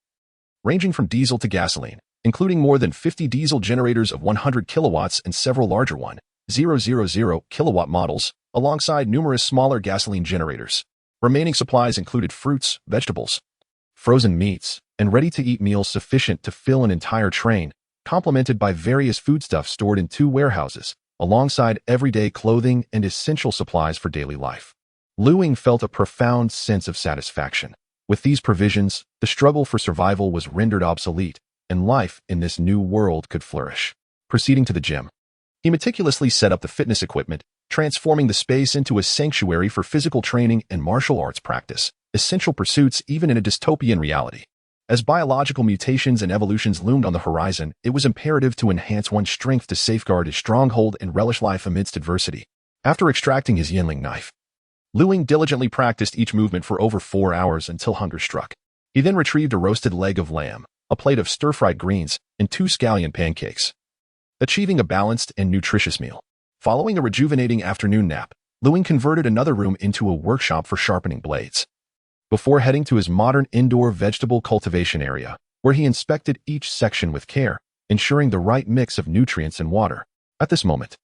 ranging from diesel to gasoline, including more than 50 diesel generators of 100 kilowatts and several larger 1,000 kilowatt models, alongside numerous smaller gasoline generators. Remaining supplies included fruits, vegetables, frozen meats, and ready-to-eat meals sufficient to fill an entire train, complemented by various foodstuffs stored in 2 warehouses, alongside everyday clothing and essential supplies for daily life. Ying felt a profound sense of satisfaction. With these provisions, the struggle for survival was rendered obsolete, and life in this new world could flourish. Proceeding to the gym, he meticulously set up the fitness equipment, transforming the space into a sanctuary for physical training and martial arts practice, essential pursuits even in a dystopian reality. As biological mutations and evolutions loomed on the horizon, it was imperative to enhance one's strength to safeguard his stronghold and relish life amidst adversity. After extracting his Ying knife, Ying diligently practiced each movement for over 4 hours until hunger struck. He then retrieved a roasted leg of lamb, a plate of stir-fried greens, and 2 scallion pancakes, achieving a balanced and nutritious meal. Following a rejuvenating afternoon nap, Ying converted another room into a workshop for sharpening blades, before heading to his modern indoor vegetable cultivation area, where he inspected each section with care, ensuring the right mix of nutrients and water. At this moment,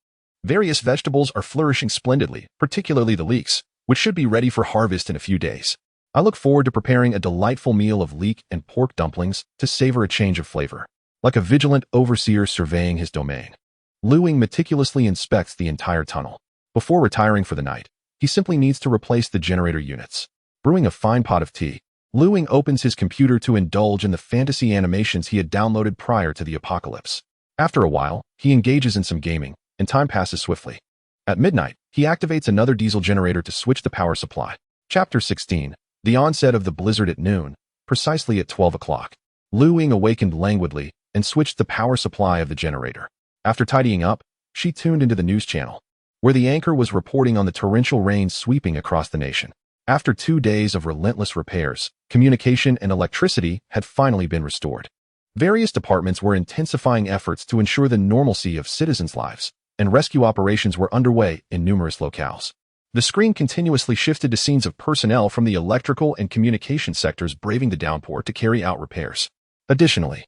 various vegetables are flourishing splendidly, particularly the leeks, which should be ready for harvest in a few days. I look forward to preparing a delightful meal of leek and pork dumplings to savor a change of flavor. Like a vigilant overseer surveying his domain, Ying meticulously inspects the entire tunnel. Before retiring for the night, he simply needs to replace the generator units. Brewing a fine pot of tea, Ying opens his computer to indulge in the fantasy animations he had downloaded prior to the apocalypse. After a while, he engages in some gaming, and time passes swiftly. At midnight, he activates another diesel generator to switch the power supply. Chapter 16. The onset of the blizzard at noon, precisely at 12 o'clock. Ying awakened languidly and switched the power supply of the generator. After tidying up, she tuned into the news channel, where the anchor was reporting on the torrential rains sweeping across the nation. After 2 days of relentless repairs, communication and electricity had finally been restored. Various departments were intensifying efforts to ensure the normalcy of citizens' lives, and rescue operations were underway in numerous locales. The screen continuously shifted to scenes of personnel from the electrical and communication sectors braving the downpour to carry out repairs. Additionally,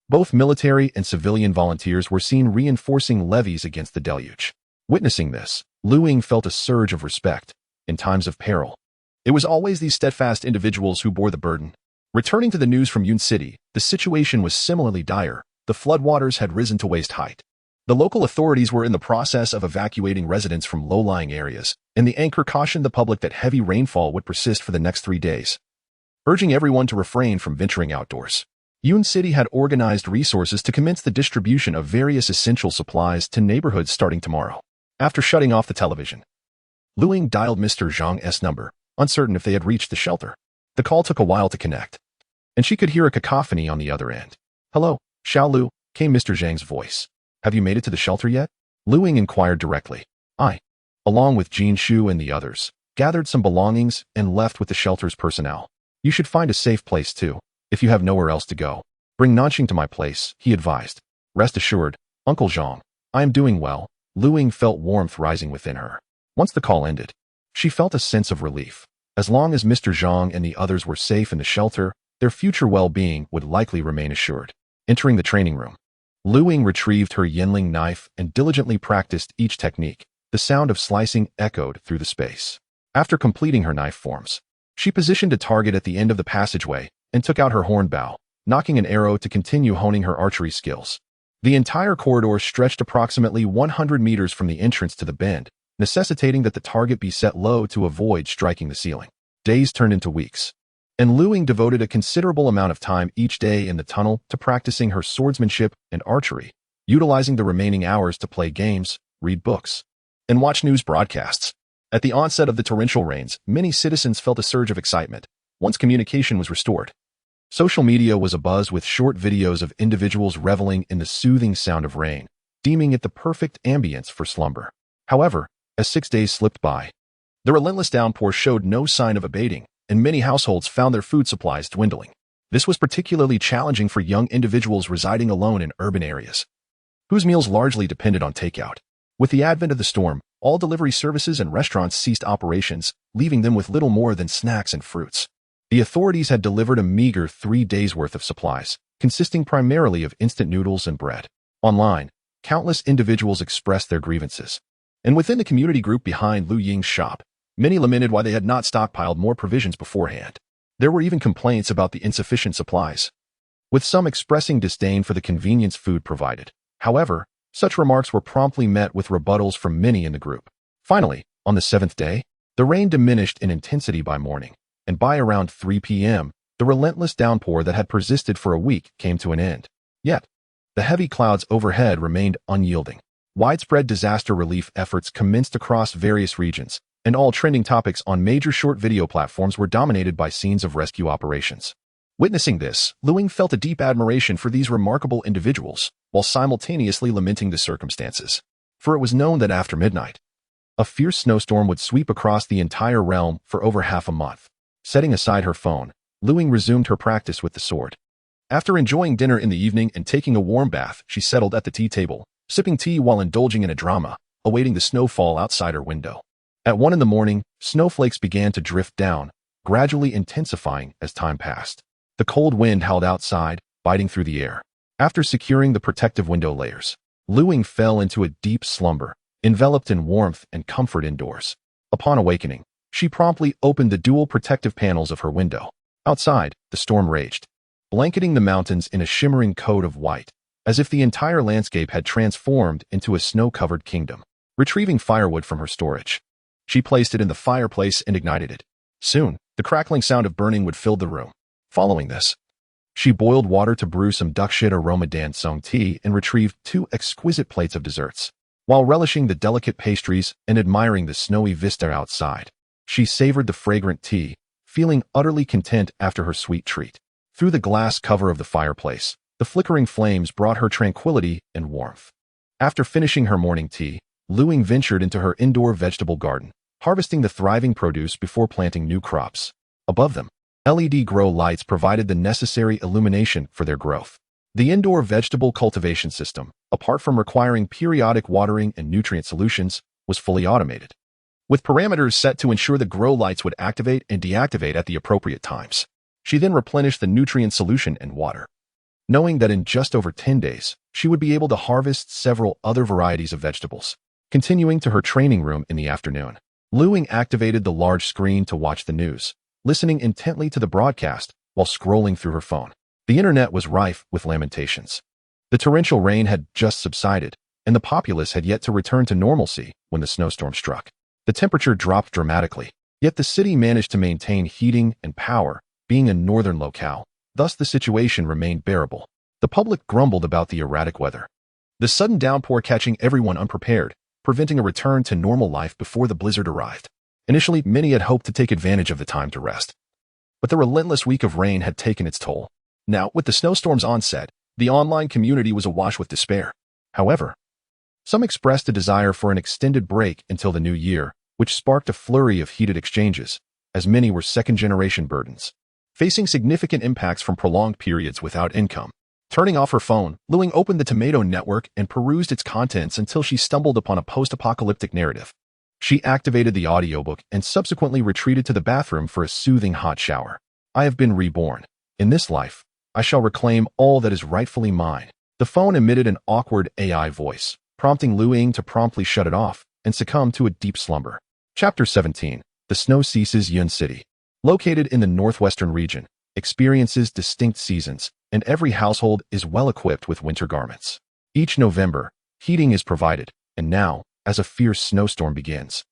both military and civilian volunteers were seen reinforcing levees against the deluge. Witnessing this, Ying felt a surge of respect. In times of peril, it was always these steadfast individuals who bore the burden. Returning to the news from Ying City, the situation was similarly dire. The floodwaters had risen to waist height. The local authorities were in the process of evacuating residents from low-lying areas, and the anchor cautioned the public that heavy rainfall would persist for the next 3 days, urging everyone to refrain from venturing outdoors. Ying City had organized resources to commence the distribution of various essential supplies to neighborhoods starting tomorrow. After shutting off the television, Ying dialed Mr. Zhang's number, uncertain if they had reached the shelter. The call took a while to connect, and she could hear a cacophony on the other end. "Hello, Xiaolu," came Mr. Zhang's voice. "Have you made it to the shelter yet?" Ying inquired directly. "I, along with Jin Shu and the others, gathered some belongings and left with the shelter's personnel. You should find a safe place too, if you have nowhere else to go. Bring Nanxing to my place," he advised. "Rest assured, Uncle Zhang, I am doing well." Ying felt warmth rising within her. Once the call ended, she felt a sense of relief. As long as Mr. Zhang and the others were safe in the shelter, their future well-being would likely remain assured. Entering the training room, Ying retrieved her Yingling knife and diligently practiced each technique. The sound of slicing echoed through the space. After completing her knife forms, she positioned a target at the end of the passageway and took out her horn bow, nocking an arrow to continue honing her archery skills. The entire corridor stretched approximately 100 meters from the entrance to the bend, necessitating that the target be set low to avoid striking the ceiling. Days turned into weeks, and Ying devoted a considerable amount of time each day in the tunnel to practicing her swordsmanship and archery, utilizing the remaining hours to play games, read books, and watch news broadcasts. At the onset of the torrential rains, many citizens felt a surge of excitement once communication was restored. Social media was abuzz with short videos of individuals reveling in the soothing sound of rain, deeming it the perfect ambience for slumber. However, as 6 days slipped by, the relentless downpour showed no sign of abating, and many households found their food supplies dwindling. This was particularly challenging for young individuals residing alone in urban areas, whose meals largely depended on takeout. With the advent of the storm, all delivery services and restaurants ceased operations, leaving them with little more than snacks and fruits. The authorities had delivered a meager 3 days' worth of supplies, consisting primarily of instant noodles and bread. Online, countless individuals expressed their grievances, and within the community group behind Ying's shop, many lamented why they had not stockpiled more provisions beforehand. There were even complaints about the insufficient supplies, with some expressing disdain for the convenience food provided. However, such remarks were promptly met with rebuttals from many in the group. Finally, on the 7th day, the rain diminished in intensity by morning, and by around 3 p.m., the relentless downpour that had persisted for a week came to an end. Yet, the heavy clouds overhead remained unyielding. Widespread disaster relief efforts commenced across various regions, and all trending topics on major short video platforms were dominated by scenes of rescue operations. Witnessing this, Ying felt a deep admiration for these remarkable individuals, while simultaneously lamenting the circumstances. For it was known that after midnight, a fierce snowstorm would sweep across the entire realm for over half a month. Setting aside her phone, Ying resumed her practice with the sword. After enjoying dinner in the evening and taking a warm bath, she settled at the tea table, sipping tea while indulging in a drama, awaiting the snowfall outside her window. At 1 in the morning, snowflakes began to drift down, gradually intensifying as time passed. The cold wind howled outside, biting through the air. After securing the protective window layers, Ying fell into a deep slumber, enveloped in warmth and comfort indoors. Upon awakening, she promptly opened the dual protective panels of her window. Outside, the storm raged, blanketing the mountains in a shimmering coat of white, as if the entire landscape had transformed into a snow-covered kingdom. Retrieving firewood from her storage, she placed it in the fireplace and ignited it. Soon, the crackling sound of burning wood filled the room. Following this, she boiled water to brew some duck-shit aroma dansong tea and retrieved 2 exquisite plates of desserts. While relishing the delicate pastries and admiring the snowy vista outside, she savored the fragrant tea, feeling utterly content after her sweet treat. Through the glass cover of the fireplace, the flickering flames brought her tranquility and warmth. After finishing her morning tea, Ying ventured into her indoor vegetable garden, harvesting the thriving produce before planting new crops. Above them, LED grow lights provided the necessary illumination for their growth. The indoor vegetable cultivation system, apart from requiring periodic watering and nutrient solutions, was fully automated, with parameters set to ensure the grow lights would activate and deactivate at the appropriate times. She then replenished the nutrient solution and water, knowing that in just over 10 days, she would be able to harvest several other varieties of vegetables. Continuing to her training room in the afternoon, Ying activated the large screen to watch the news, listening intently to the broadcast while scrolling through her phone. The internet was rife with lamentations. The torrential rain had just subsided, and the populace had yet to return to normalcy when the snowstorm struck. The temperature dropped dramatically, yet the city managed to maintain heating and power, being a northern locale. Thus the situation remained bearable. The public grumbled about the erratic weather, the sudden downpour catching everyone unprepared, preventing a return to normal life before the blizzard arrived. Initially, many had hoped to take advantage of the time to rest, but the relentless week of rain had taken its toll. Now, with the snowstorm's onset, the online community was awash with despair. However, some expressed a desire for an extended break until the new year, which sparked a flurry of heated exchanges, as many were second-generation burdens, facing significant impacts from prolonged periods without income. Turning off her phone, Ying opened the Tomato Network and perused its contents until she stumbled upon a post-apocalyptic narrative. She activated the audiobook and subsequently retreated to the bathroom for a soothing hot shower. I have been reborn. In this life, I shall reclaim all that is rightfully mine. The phone emitted an awkward AI voice, prompting Ying to promptly shut it off and succumb to a deep slumber. Chapter 17. The Snow Ceases. Yun City, located in the northwestern region, experiences distinct seasons, and every household is well-equipped with winter garments. Each November, heating is provided, and now, as a fierce snowstorm begins,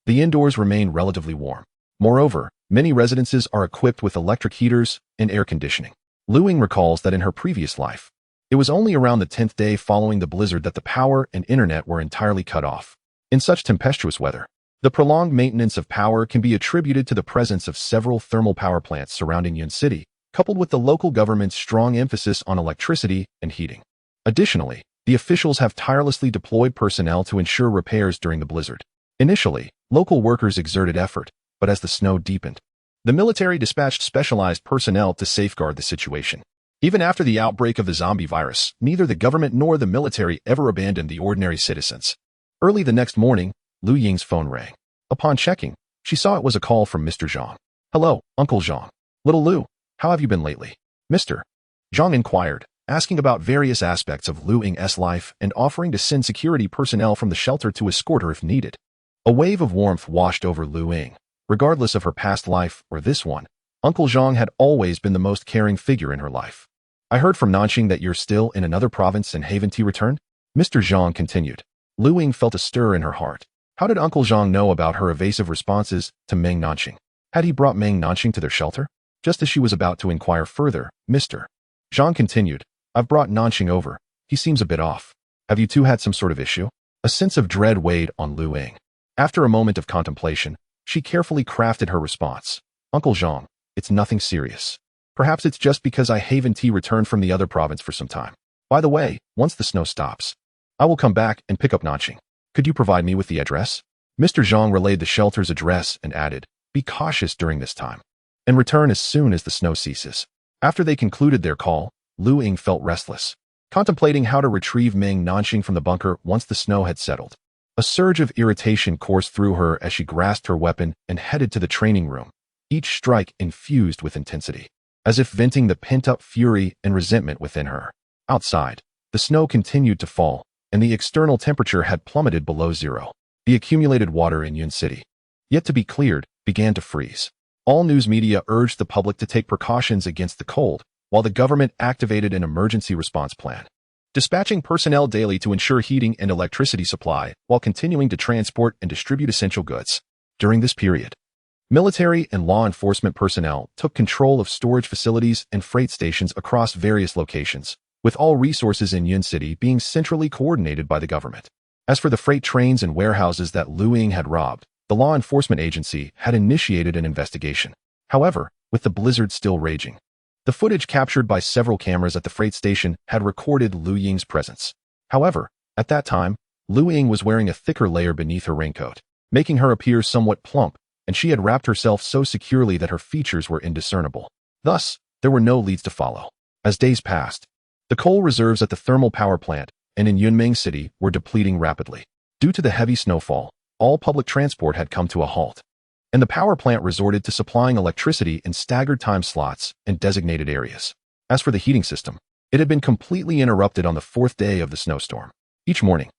the indoors remain relatively warm. Moreover, many residences are equipped with electric heaters and air conditioning. Ying recalls that in her previous life, it was only around the 10th day following the blizzard that the power and internet were entirely cut off. In such tempestuous weather, the prolonged maintenance of power can be attributed to the presence of several thermal power plants surrounding Yun City, coupled with the local government's strong emphasis on electricity and heating. Additionally, the officials have tirelessly deployed personnel to ensure repairs during the blizzard. Initially, local workers exerted effort, but as the snow deepened, the military dispatched specialized personnel to safeguard the situation. Even after the outbreak of the zombie virus, neither the government nor the military ever abandoned the ordinary citizens. Early the next morning, Ying's phone rang. Upon checking, she saw it was a call from Mr. Zhang. "Hello, Uncle Zhang. Little Lu, how have you been lately?" Mr. Zhang inquired, asking about various aspects of Ying's life and offering to send security personnel from the shelter to escort her if needed. A wave of warmth washed over Ying. Regardless of her past life or this one, Uncle Zhang had always been the most caring figure in her life. I heard from Nanxing that you're still in another province and haven't returned? Mr. Zhang continued. Lu Ying felt a stir in her heart. How did Uncle Zhang know about her evasive responses to Meng Nanxing? Had he brought Meng Nanxing to their shelter? Just as she was about to inquire further, Mr. Zhang continued. I've brought Nanxing over. He seems a bit off. Have you two had some sort of issue? A sense of dread weighed on Lu Ying. After a moment of contemplation, she carefully crafted her response. Uncle Zhang, it's nothing serious. Perhaps it's just because I haven't returned from the other province for some time. By the way, once the snow stops, I will come back and pick up Nanxing. Could you provide me with the address? Mr. Zhang relayed the shelter's address and added, be cautious during this time, and return as soon as the snow ceases. After they concluded their call, Lu Ying felt restless, contemplating how to retrieve Meng Nanxing from the bunker once the snow had settled. A surge of irritation coursed through her as she grasped her weapon and headed to the training room, each strike infused with intensity, as if venting the pent-up fury and resentment within her. Outside, the snow continued to fall, and the external temperature had plummeted below zero. The accumulated water in Yun City, yet to be cleared, began to freeze. All news media urged the public to take precautions against the cold, while the government activated an emergency response plan, dispatching personnel daily to ensure heating and electricity supply while continuing to transport and distribute essential goods. During this period, military and law enforcement personnel took control of storage facilities and freight stations across various locations, with all resources in Yun City being centrally coordinated by the government. As for the freight trains and warehouses that Lu Ying had robbed, the law enforcement agency had initiated an investigation. However, with the blizzard still raging, the footage captured by several cameras at the freight station had recorded Lu Ying's presence. However, at that time, Lu Ying was wearing a thicker layer beneath her raincoat, making her appear somewhat plump, and she had wrapped herself so securely that her features were indiscernible. Thus, there were no leads to follow. As days passed, the coal reserves at the thermal power plant and in Yunmeng City were depleting rapidly. Due to the heavy snowfall, all public transport had come to a halt, and the power plant resorted to supplying electricity in staggered time slots in designated areas. As for the heating system, it had been completely interrupted on the fourth day of the snowstorm. Each morning,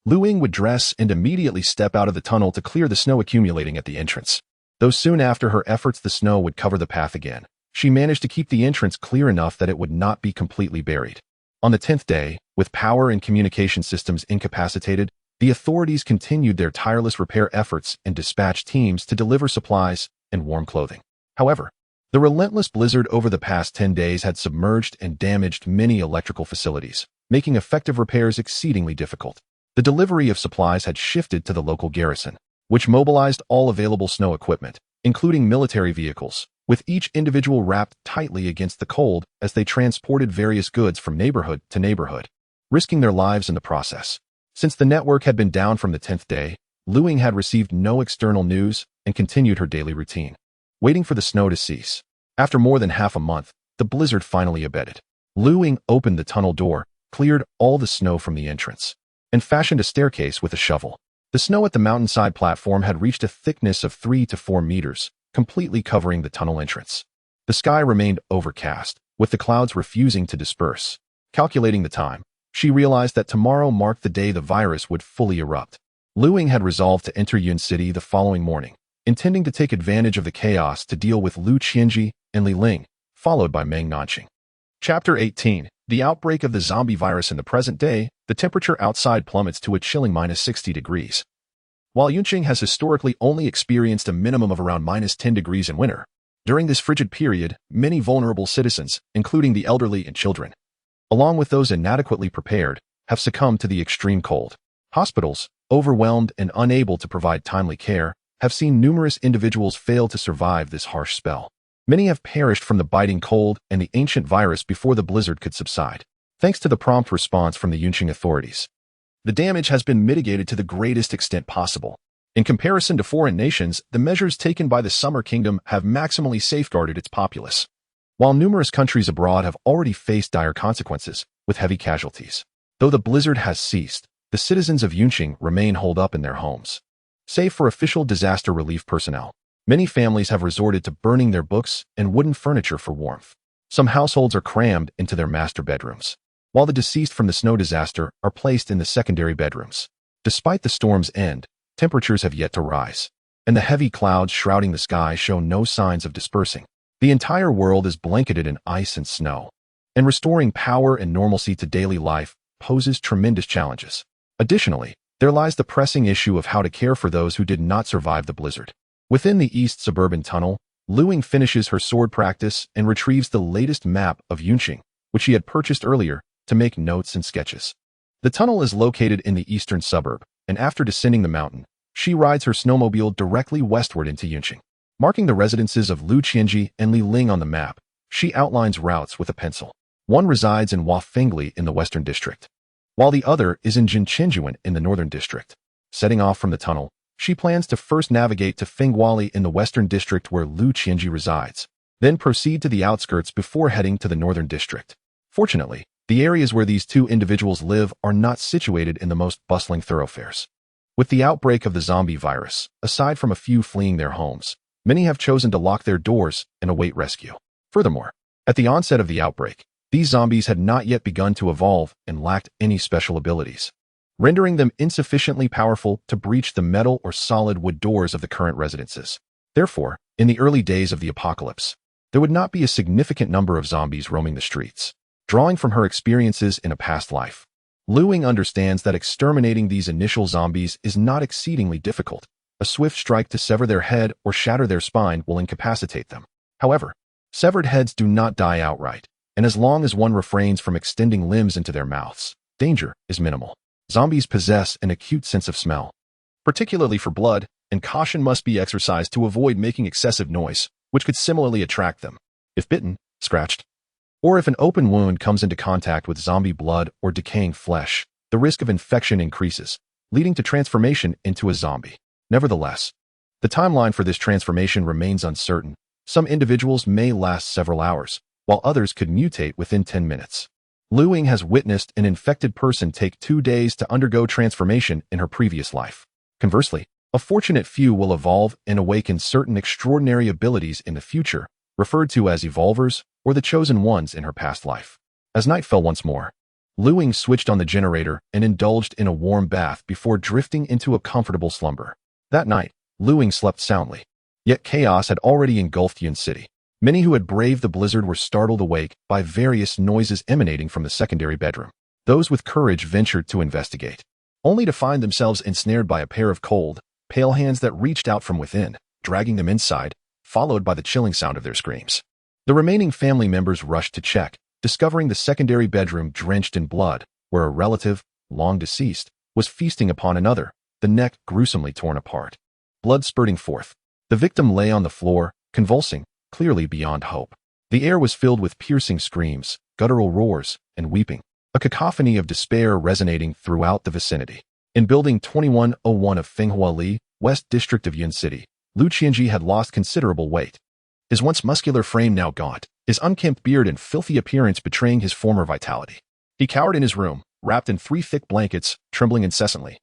Lu Ying would dress and immediately step out of the tunnel to clear the snow accumulating at the entrance. Though soon after her efforts the snow would cover the path again, she managed to keep the entrance clear enough that it would not be completely buried. On the 10th day, with power and communication systems incapacitated, the authorities continued their tireless repair efforts and dispatched teams to deliver supplies and warm clothing. However, the relentless blizzard over the past 10 days had submerged and damaged many electrical facilities, making effective repairs exceedingly difficult. The delivery of supplies had shifted to the local garrison, which mobilized all available snow equipment, including military vehicles, with each individual wrapped tightly against the cold as they transported various goods from neighborhood to neighborhood, risking their lives in the process. Since the network had been down from the 10th day, Lu Ying had received no external news and continued her daily routine, waiting for the snow to cease. After more than half a month, the blizzard finally abated. Lu Ying opened the tunnel door, cleared all the snow from the entrance, and fashioned a staircase with a shovel. The snow at the mountainside platform had reached a thickness of 3 to 4 meters, completely covering the tunnel entrance. The sky remained overcast, with the clouds refusing to disperse. Calculating the time, she realized that tomorrow marked the day the virus would fully erupt. Lu Ying had resolved to enter Yun City the following morning, intending to take advantage of the chaos to deal with Lu Qianji and Li Ling, followed by Meng Nanxing. Chapter 18. The outbreak of the zombie virus in the present day, the temperature outside plummets to a chilling -60 degrees. While Yunqing has historically only experienced a minimum of around -10 degrees in winter, during this frigid period, many vulnerable citizens, including the elderly and children, along with those inadequately prepared, have succumbed to the extreme cold. Hospitals, overwhelmed and unable to provide timely care, have seen numerous individuals fail to survive this harsh spell. Many have perished from the biting cold and the ancient virus before the blizzard could subside. Thanks to the prompt response from the Yunqing authorities, the damage has been mitigated to the greatest extent possible. In comparison to foreign nations, the measures taken by the Summer Kingdom have maximally safeguarded its populace, while numerous countries abroad have already faced dire consequences, with heavy casualties. Though the blizzard has ceased, the citizens of Yunqing remain holed up in their homes. Save for official disaster relief personnel, many families have resorted to burning their books and wooden furniture for warmth. Some households are crammed into their master bedrooms, while the deceased from the snow disaster are placed in the secondary bedrooms. Despite the storm's end, temperatures have yet to rise, and the heavy clouds shrouding the sky show no signs of dispersing. The entire world is blanketed in ice and snow. and restoring power and normalcy to daily life poses tremendous challenges. Additionally, there lies the pressing issue of how to care for those who did not survive the blizzard. Within the East Suburban Tunnel, Ying finishes her sword practice and retrieves the latest map of Yunqing, which she had purchased earlier, to make notes and sketches. The tunnel is located in the eastern suburb, and after descending the mountain, she rides her snowmobile directly westward into Yunqing. Marking the residences of Lu Qianji and Li Ling on the map, she outlines routes with a pencil. One resides in Huafengli in the western district, while the other is in Jinqianjuan in the northern district. Setting off from the tunnel, she plans to first navigate to Fenghuali in the western district where Lu Qianji resides, then proceed to the outskirts before heading to the northern district. Fortunately, the areas where these two individuals live are not situated in the most bustling thoroughfares. With the outbreak of the zombie virus, aside from a few fleeing their homes, many have chosen to lock their doors and await rescue. Furthermore, at the onset of the outbreak, these zombies had not yet begun to evolve and lacked any special abilities, rendering them insufficiently powerful to breach the metal or solid wood doors of the current residences. Therefore, in the early days of the apocalypse, there would not be a significant number of zombies roaming the streets. Drawing from her experiences in a past life, Ying understands that exterminating these initial zombies is not exceedingly difficult. A swift strike to sever their head or shatter their spine will incapacitate them. However, severed heads do not die outright, and as long as one refrains from extending limbs into their mouths, danger is minimal. Zombies possess an acute sense of smell, particularly for blood, and caution must be exercised to avoid making excessive noise, which could similarly attract them. If bitten, scratched, or if an open wound comes into contact with zombie blood or decaying flesh, the risk of infection increases, leading to transformation into a zombie. Nevertheless, the timeline for this transformation remains uncertain. Some individuals may last several hours, while others could mutate within 10 minutes. Ying has witnessed an infected person take 2 days to undergo transformation in her previous life. Conversely, a fortunate few will evolve and awaken certain extraordinary abilities in the future, referred to as evolvers or the chosen ones in her past life. As night fell once more, Ying switched on the generator and indulged in a warm bath before drifting into a comfortable slumber. That night, Ying slept soundly. Yet chaos had already engulfed Yun City. Many who had braved the blizzard were startled awake by various noises emanating from the secondary bedroom. Those with courage ventured to investigate, only to find themselves ensnared by a pair of cold, pale hands that reached out from within, dragging them inside, followed by the chilling sound of their screams. The remaining family members rushed to check, discovering the secondary bedroom drenched in blood, where a relative, long deceased, was feasting upon another, the neck gruesomely torn apart. Blood spurting forth. The victim lay on the floor, convulsing, clearly beyond hope. The air was filled with piercing screams, guttural roars, and weeping, a cacophony of despair resonating throughout the vicinity. In Building 2101 of Fenghuali, West District of Yun City, Lu Qianji had lost considerable weight. His once muscular frame now gaunt, his unkempt beard and filthy appearance betraying his former vitality. He cowered in his room, wrapped in 3 thick blankets, trembling incessantly.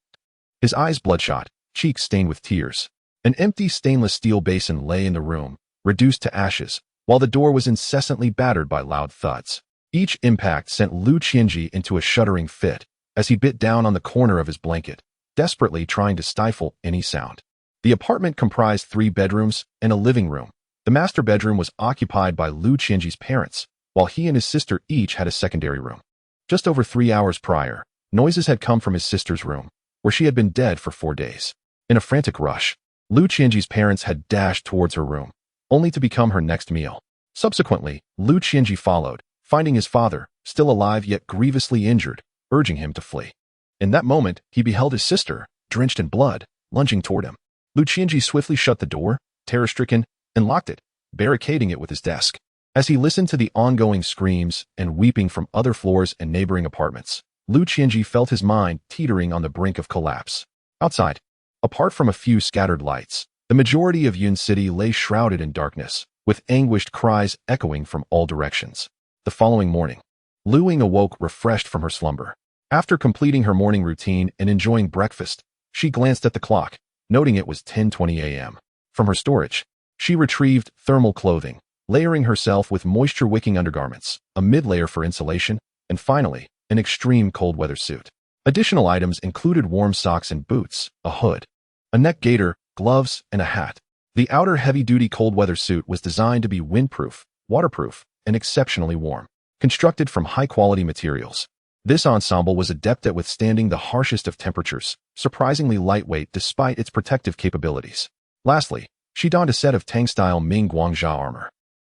His eyes bloodshot, cheeks stained with tears. An empty stainless steel basin lay in the room, reduced to ashes, while the door was incessantly battered by loud thuds. Each impact sent Lu Qianji into a shuddering fit as he bit down on the corner of his blanket, desperately trying to stifle any sound. The apartment comprised 3 bedrooms and a living room. The master bedroom was occupied by Lu Qianji's parents, while he and his sister each had a secondary room. Just over 3 hours prior, noises had come from his sister's room, where she had been dead for 4 days. In a frantic rush, Lu Qianji's parents had dashed towards her room, only to become her next meal. Subsequently, Lu Qianji followed, finding his father, still alive yet grievously injured, urging him to flee. In that moment, he beheld his sister, drenched in blood, lunging toward him. Lu Qianji swiftly shut the door, terror-stricken, and locked it, barricading it with his desk. As he listened to the ongoing screams and weeping from other floors and neighboring apartments, Lu Qianji felt his mind teetering on the brink of collapse. Outside, apart from a few scattered lights, the majority of Yun City lay shrouded in darkness, with anguished cries echoing from all directions. The following morning, Ying awoke refreshed from her slumber. After completing her morning routine and enjoying breakfast, she glanced at the clock, noting it was 10:20 a.m. From her storage, she retrieved thermal clothing, layering herself with moisture-wicking undergarments, a mid-layer for insulation, and finally, an extreme cold-weather suit. Additional items included warm socks and boots, a hood, a neck gaiter, gloves, and a hat. The outer heavy-duty cold-weather suit was designed to be windproof, waterproof, and exceptionally warm. constructed from high-quality materials. This ensemble was adept at withstanding the harshest of temperatures, surprisingly lightweight despite its protective capabilities. Lastly, she donned a set of Tang-style Ming Guangjia armor.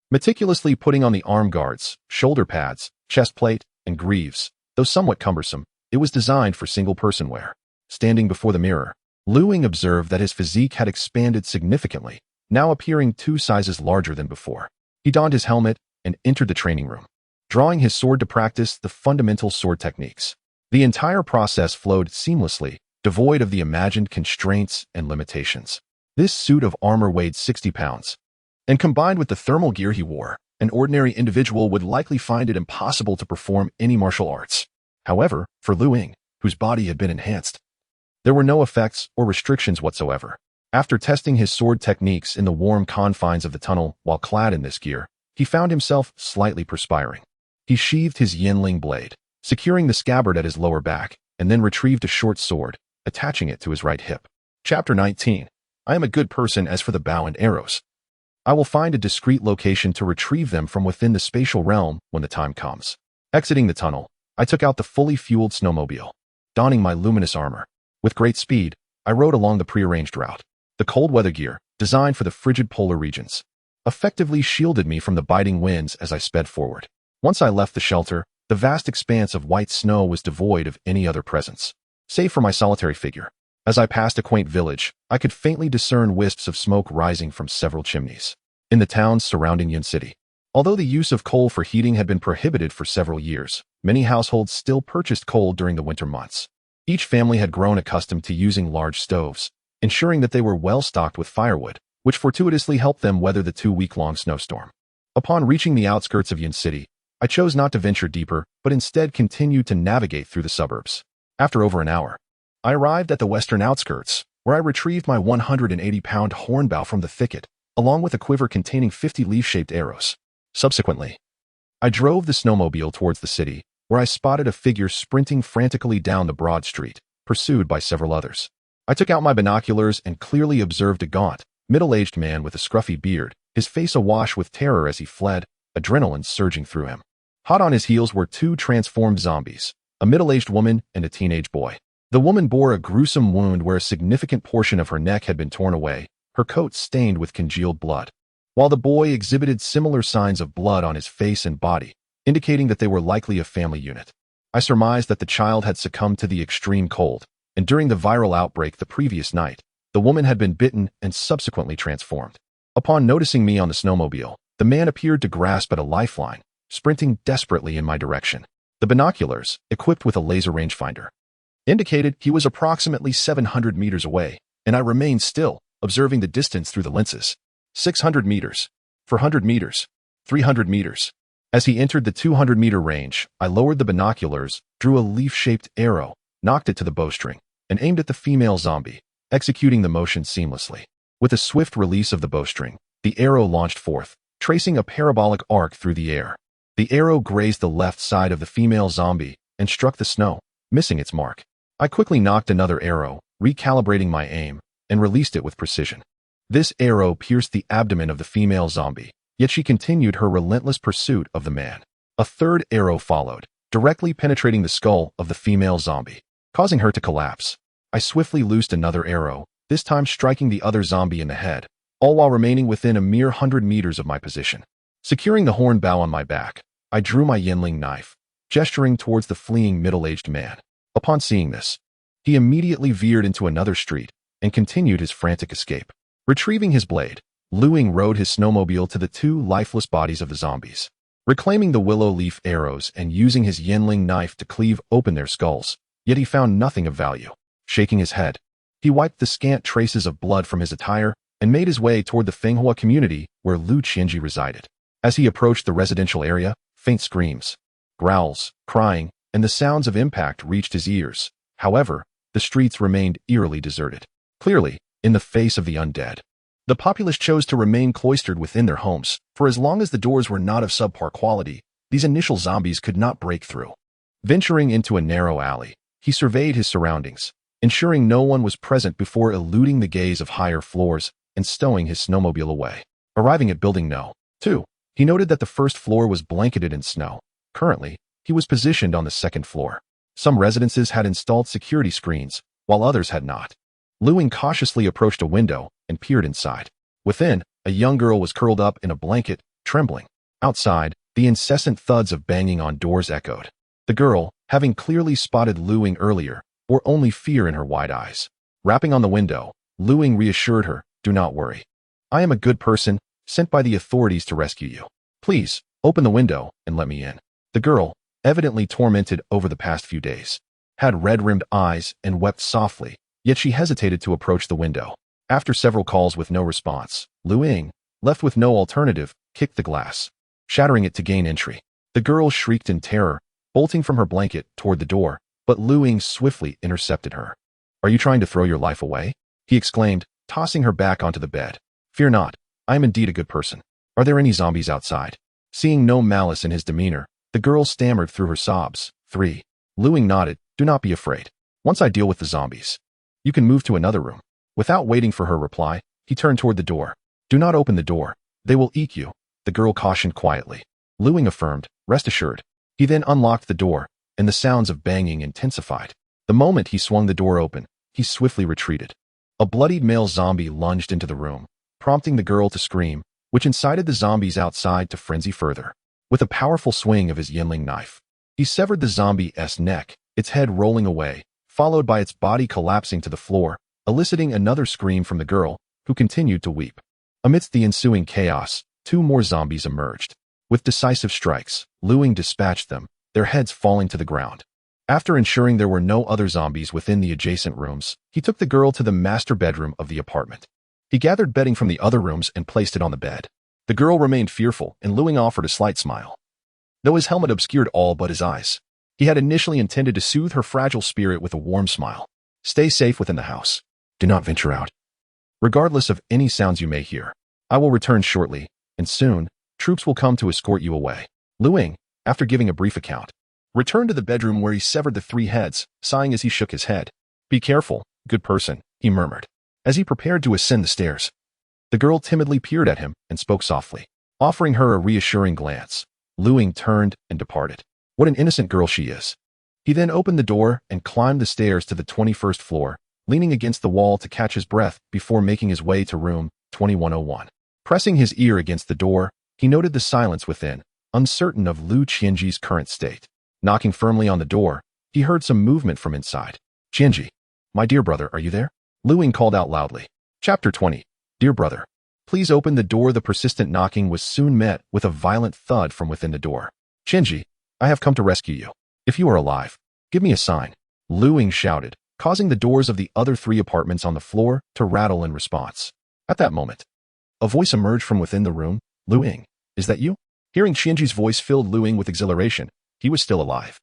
Meticulously putting on the arm guards, shoulder pads, chest plate, and greaves, though somewhat cumbersome, it was designed for single-person wear. Standing before the mirror, Lu Ying observed that his physique had expanded significantly, now appearing 2 sizes larger than before. He donned his helmet and entered the training room, drawing his sword to practice the fundamental sword techniques. The entire process flowed seamlessly, devoid of the imagined constraints and limitations. This suit of armor weighed 60 pounds, and combined with the thermal gear he wore, an ordinary individual would likely find it impossible to perform any martial arts. However, for Lu Ying, whose body had been enhanced, there were no effects or restrictions whatsoever. After testing his sword techniques in the warm confines of the tunnel while clad in this gear, he found himself slightly perspiring. He sheathed his Yinling blade, securing the scabbard at his lower back, and then retrieved a short sword, attaching it to his right hip. Chapter 19. I am a good person as for the bow and arrows. I will find a discreet location to retrieve them from within the spatial realm when the time comes. Exiting the tunnel, I took out the fully fueled snowmobile, donning my luminous armor. With great speed, I rode along the prearranged route. The cold weather gear, designed for the frigid polar regions, effectively shielded me from the biting winds as I sped forward. Once I left the shelter, the vast expanse of white snow was devoid of any other presence, save for my solitary figure. As I passed a quaint village, I could faintly discern wisps of smoke rising from several chimneys. In the towns surrounding Yun City, although the use of coal for heating had been prohibited for several years, many households still purchased coal during the winter months. Each family had grown accustomed to using large stoves, ensuring that they were well stocked with firewood, which fortuitously helped them weather the 2-week-long snowstorm. Upon reaching the outskirts of Yun City, I chose not to venture deeper, but instead continued to navigate through the suburbs. After over an hour, I arrived at the western outskirts, where I retrieved my 180-pound hornbow from the thicket, along with a quiver containing 50 leaf-shaped arrows. Subsequently, I drove the snowmobile towards the city, where I spotted a figure sprinting frantically down the broad street, pursued by several others. I took out my binoculars and clearly observed a gaunt, middle-aged man with a scruffy beard, his face awash with terror as he fled, adrenaline surging through him. Hot on his heels were 2 transformed zombies, a middle-aged woman and a teenage boy. The woman bore a gruesome wound where a significant portion of her neck had been torn away, her coat stained with congealed blood, while the boy exhibited similar signs of blood on his face and body, indicating that they were likely a family unit. I surmised that the child had succumbed to the extreme cold, and during the viral outbreak the previous night, the woman had been bitten and subsequently transformed. Upon noticing me on the snowmobile, the man appeared to grasp at a lifeline, sprinting desperately in my direction. The binoculars, equipped with a laser rangefinder, indicated he was approximately 700 meters away, and I remained still, observing the distance through the lenses. 600 meters, 400 meters, 300 meters. As he entered the 200-meter range, I lowered the binoculars, drew a leaf-shaped arrow, knocked it to the bowstring, and aimed at the female zombie, executing the motion seamlessly. With a swift release of the bowstring, the arrow launched forth, tracing a parabolic arc through the air. The arrow grazed the left side of the female zombie and struck the snow, missing its mark. I quickly knocked another arrow, recalibrating my aim, and released it with precision. This arrow pierced the abdomen of the female zombie, yet she continued her relentless pursuit of the man. A third arrow followed, directly penetrating the skull of the female zombie, causing her to collapse. I swiftly loosed another arrow, this time striking the other zombie in the head, all while remaining within a mere 100 meters of my position. Securing the horn bow on my back, I drew my Yinling knife, gesturing towards the fleeing middle-aged man. Upon seeing this, he immediately veered into another street and continued his frantic escape. Retrieving his blade, Lu Ying rode his snowmobile to the 2 lifeless bodies of the zombies, reclaiming the willow leaf arrows and using his Yinling knife to cleave open their skulls, yet he found nothing of value. Shaking his head, he wiped the scant traces of blood from his attire and made his way toward the Fenghua community where Lu Qianji resided. As he approached the residential area, faint screams, growls, crying, and the sounds of impact reached his ears. However, the streets remained eerily deserted. Clearly, in the face of the undead, the populace chose to remain cloistered within their homes, for as long as the doors were not of subpar quality, these initial zombies could not break through. Venturing into a narrow alley, he surveyed his surroundings, ensuring no one was present before eluding the gaze of higher floors and stowing his snowmobile away. Arriving at building No. 2, he noted that the first floor was blanketed in snow, Currently, he was positioned on the second floor. Some residences had installed security screens, while others had not. Ying cautiously approached a window and peered inside. Within, a young girl was curled up in a blanket, trembling. Outside, the incessant thuds of banging on doors echoed. The girl, having clearly spotted Ying earlier, bore only fear in her wide eyes. Rapping on the window, Ying reassured her, "Do not worry. I am a good person, sent by the authorities to rescue you. Please, open the window and let me in." The girl, evidently tormented over the past few days, had red-rimmed eyes and wept softly, yet she hesitated to approach the window. After several calls with no response, Ying, left with no alternative, kicked the glass, shattering it to gain entry. The girl shrieked in terror, bolting from her blanket toward the door, but Ying swiftly intercepted her. "Are you trying to throw your life away?" he exclaimed, tossing her back onto the bed. "Fear not, I am indeed a good person. Are there any zombies outside?" Seeing no malice in his demeanor, the girl stammered through her sobs. "3. Ying nodded. "Do not be afraid. Once I deal with the zombies, you can move to another room." Without waiting for her reply, he turned toward the door. "Do not open the door. They will eat you," the girl cautioned quietly. Ying affirmed, "Rest assured." He then unlocked the door, and the sounds of banging intensified. The moment he swung the door open, he swiftly retreated. A bloodied male zombie lunged into the room, prompting the girl to scream, which incited the zombies outside to frenzy further. With a powerful swing of his Yingling knife, he severed the zombie's neck, its head rolling away, followed by its body collapsing to the floor, eliciting another scream from the girl, who continued to weep. Amidst the ensuing chaos, 2 more zombies emerged. With decisive strikes, Ying dispatched them, their heads falling to the ground. After ensuring there were no other zombies within the adjacent rooms, he took the girl to the master bedroom of the apartment. He gathered bedding from the other rooms and placed it on the bed. The girl remained fearful, and Ying offered a slight smile, though his helmet obscured all but his eyes. He had initially intended to soothe her fragile spirit with a warm smile. "Stay safe within the house. Do not venture out. Regardless of any sounds you may hear, I will return shortly, and soon, troops will come to escort you away." Ying, after giving a brief account, returned to the bedroom where he severed the 3 heads, sighing as he shook his head. "Be careful, good person," he murmured. As he prepared to ascend the stairs, the girl timidly peered at him and spoke softly. Offering her a reassuring glance, Ying turned and departed. What an innocent girl she is. He then opened the door and climbed the stairs to the 21st floor, leaning against the wall to catch his breath before making his way to room 2101. Pressing his ear against the door, he noted the silence within, uncertain of Lu Qianji's current state. Knocking firmly on the door, he heard some movement from inside. "Qianji, my dear brother, are you there?" Ying called out loudly. Chapter 20. "Dear brother, please open the door." The persistent knocking was soon met with a violent thud from within the door. "Qianji, I have come to rescue you. If you are alive, give me a sign," Ying shouted, causing the doors of the other 3 apartments on the floor to rattle in response. At that moment, a voice emerged from within the room. "Ying, is that you?" Hearing Qianji's voice filled Ying with exhilaration. He was still alive,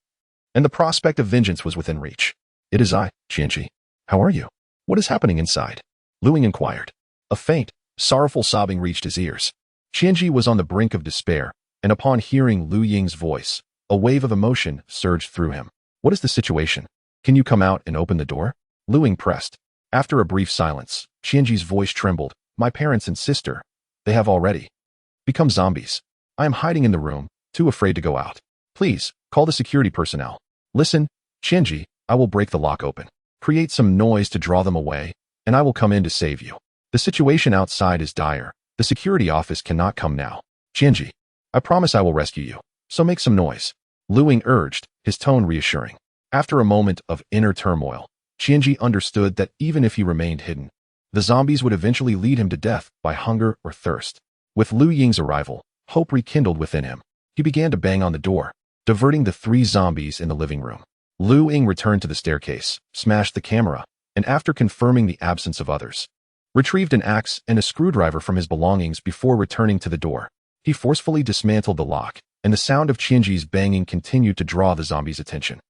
and the prospect of vengeance was within reach. "It is I, Qianji. How are you? What is happening inside?" Ying inquired. A faint, sorrowful sobbing reached his ears. Qianji was on the brink of despair, and upon hearing Ying's voice, a wave of emotion surged through him. "What is the situation? Can you come out and open the door?" Ying pressed. After a brief silence, Qianji's voice trembled. "My parents and sister, they have already become zombies. I am hiding in the room, too afraid to go out. Please, call the security personnel." "Listen, Qianji, I will break the lock open. Create some noise to draw them away, and I will come in to save you. The situation outside is dire. The security office cannot come now. Qianji, I promise I will rescue you, so make some noise," Ying urged, his tone reassuring. After a moment of inner turmoil, Qianji understood that even if he remained hidden, the zombies would eventually lead him to death by hunger or thirst. With Ying's arrival, hope rekindled within him. He began to bang on the door, diverting the 3 zombies in the living room. Ying returned to the staircase, smashed the camera, and after confirming the absence of others, retrieved an axe and a screwdriver from his belongings before returning to the door. He forcefully dismantled the lock, and the sound of Qianji's banging continued to draw the zombies' attention.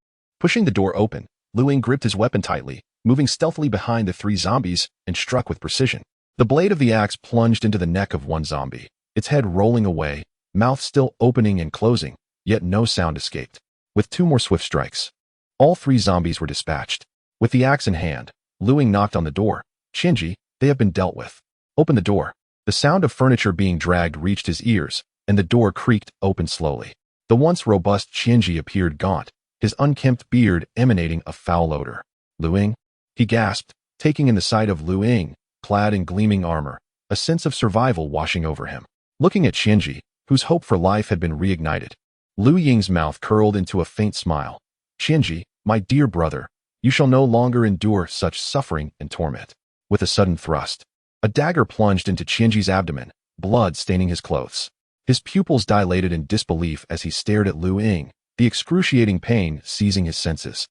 Pushing the door open, Ying gripped his weapon tightly, moving stealthily behind the 3 zombies, and struck with precision. The blade of the axe plunged into the neck of one zombie, its head rolling away, mouth still opening and closing, yet no sound escaped. With 2 more swift strikes, all 3 zombies were dispatched. With the axe in hand, Ying knocked on the door. "Qianji, they have been dealt with. Open the door." The sound of furniture being dragged reached his ears, and the door creaked open slowly. The once robust Qianji appeared gaunt, his unkempt beard emanating a foul odor. Lu Ying? He gasped, taking in the sight of Lu Ying, clad in gleaming armor, a sense of survival washing over him. Looking at Qianji, whose hope for life had been reignited, Lu Ying's mouth curled into a faint smile. Qianji, my dear brother, you shall no longer endure such suffering and torment. With a sudden thrust, a dagger plunged into Qianji's abdomen, blood staining his clothes. His pupils dilated in disbelief as he stared at Lu Ying, the excruciating pain seizing his senses.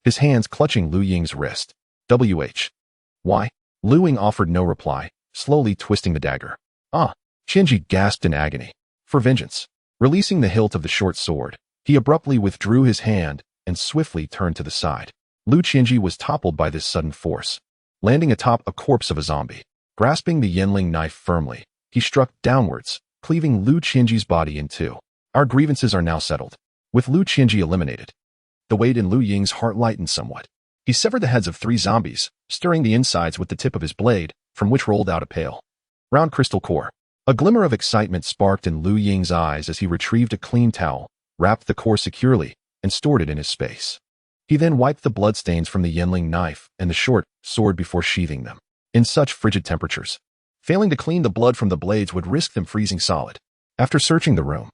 His hands clutching Lu Ying's wrist. Why? Lu Ying offered no reply, slowly twisting the dagger. Qianji gasped in agony. For vengeance. Releasing the hilt of the short sword, he abruptly withdrew his hand and swiftly turned to the side. Qianji was toppled by this sudden force, landing atop a corpse of a zombie. Grasping the Yanling knife firmly, he struck downwards, cleaving Qianji's body in two. Our grievances are now settled. With Qianji eliminated, the weight in Lu Ying's heart lightened somewhat. He severed the heads of 3 zombies, stirring the insides with the tip of his blade, from which rolled out a pale, round crystal core. A glimmer of excitement sparked in Lu Ying's eyes as he retrieved a clean towel, wrapped the core securely, and stored it in his space. He then wiped the bloodstains from the Yanling knife and the short sword before sheathing them. In such frigid temperatures, failing to clean the blood from the blades would risk them freezing solid. After searching the room,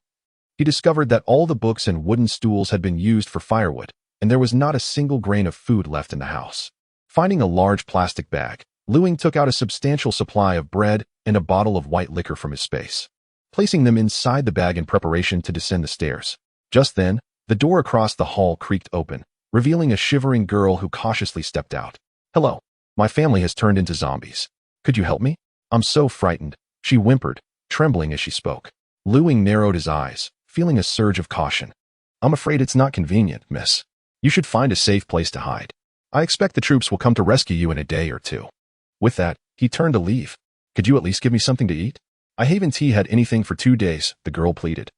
he discovered that all the books and wooden stools had been used for firewood, and there was not a single grain of food left in the house. Finding a large plastic bag, Lu Ying took out a substantial supply of bread and a bottle of white liquor from his space, placing them inside the bag in preparation to descend the stairs. Just then, the door across the hall creaked open, revealing a shivering girl who cautiously stepped out. Hello. My family has turned into zombies. Could you help me? I'm so frightened, she whimpered, trembling as she spoke. Lu Ying narrowed his eyes, feeling a surge of caution. I'm afraid it's not convenient, miss. You should find a safe place to hide. I expect the troops will come to rescue you in a day or two. With that, he turned to leave. Could you at least give me something to eat? I haven't had anything for 2 days, the girl pleaded.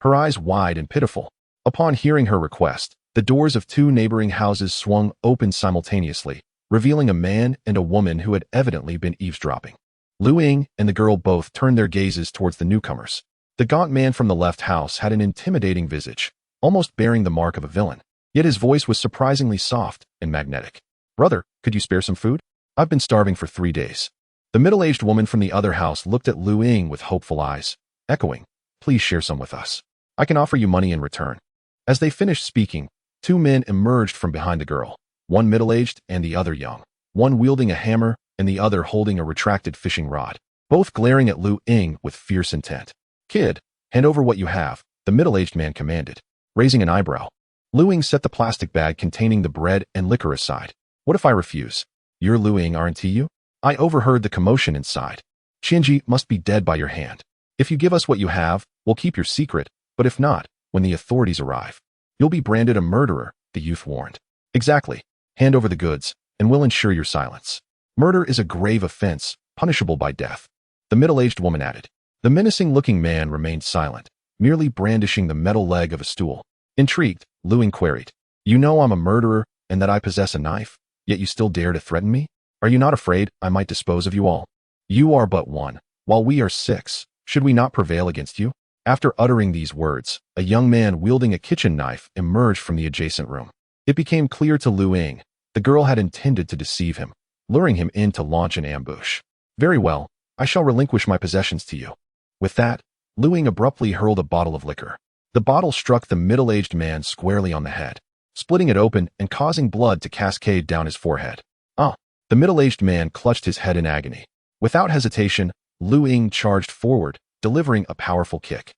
Her eyes wide and pitiful. Upon hearing her request, the doors of 2 neighboring houses swung open simultaneously, revealing a man and a woman who had evidently been eavesdropping. Lu Ying and the girl both turned their gazes towards the newcomers. The gaunt man from the left house had an intimidating visage, almost bearing the mark of a villain. Yet his voice was surprisingly soft and magnetic. Brother, could you spare some food? I've been starving for 3 days. The middle-aged woman from the other house looked at Lu Ying with hopeful eyes, echoing, please share some with us. I can offer you money in return. As they finished speaking, 2 men emerged from behind the girl, one middle-aged and the other young, one wielding a hammer and the other holding a retracted fishing rod, both glaring at Lu Ying with fierce intent. Kid, hand over what you have, the middle-aged man commanded, raising an eyebrow. Lu Ying set the plastic bag containing the bread and liquor aside. What if I refuse? You're Lu Ying, aren't you? I overheard the commotion inside. Qianji must be dead by your hand. If you give us what you have, we'll keep your secret, but if not, when the authorities arrive, you'll be branded a murderer, the youth warned. Exactly. Hand over the goods, and we'll ensure your silence. Murder is a grave offense, punishable by death. The middle-aged woman added. The menacing-looking man remained silent, merely brandishing the metal leg of a stool. Intrigued, Lu Ying queried. You know I'm a murderer and that I possess a knife, yet you still dare to threaten me? Are you not afraid I might dispose of you all? You are but one, while we are 6. Should we not prevail against you? After uttering these words, a young man wielding a kitchen knife emerged from the adjacent room. It became clear to Lu Ying the girl had intended to deceive him, luring him in to launch an ambush. Very well, I shall relinquish my possessions to you. With that, Lu Ying abruptly hurled a bottle of liquor. The bottle struck the middle-aged man squarely on the head, splitting it open and causing blood to cascade down his forehead. The middle-aged man clutched his head in agony. Without hesitation, Lu Ying charged forward, delivering a powerful kick.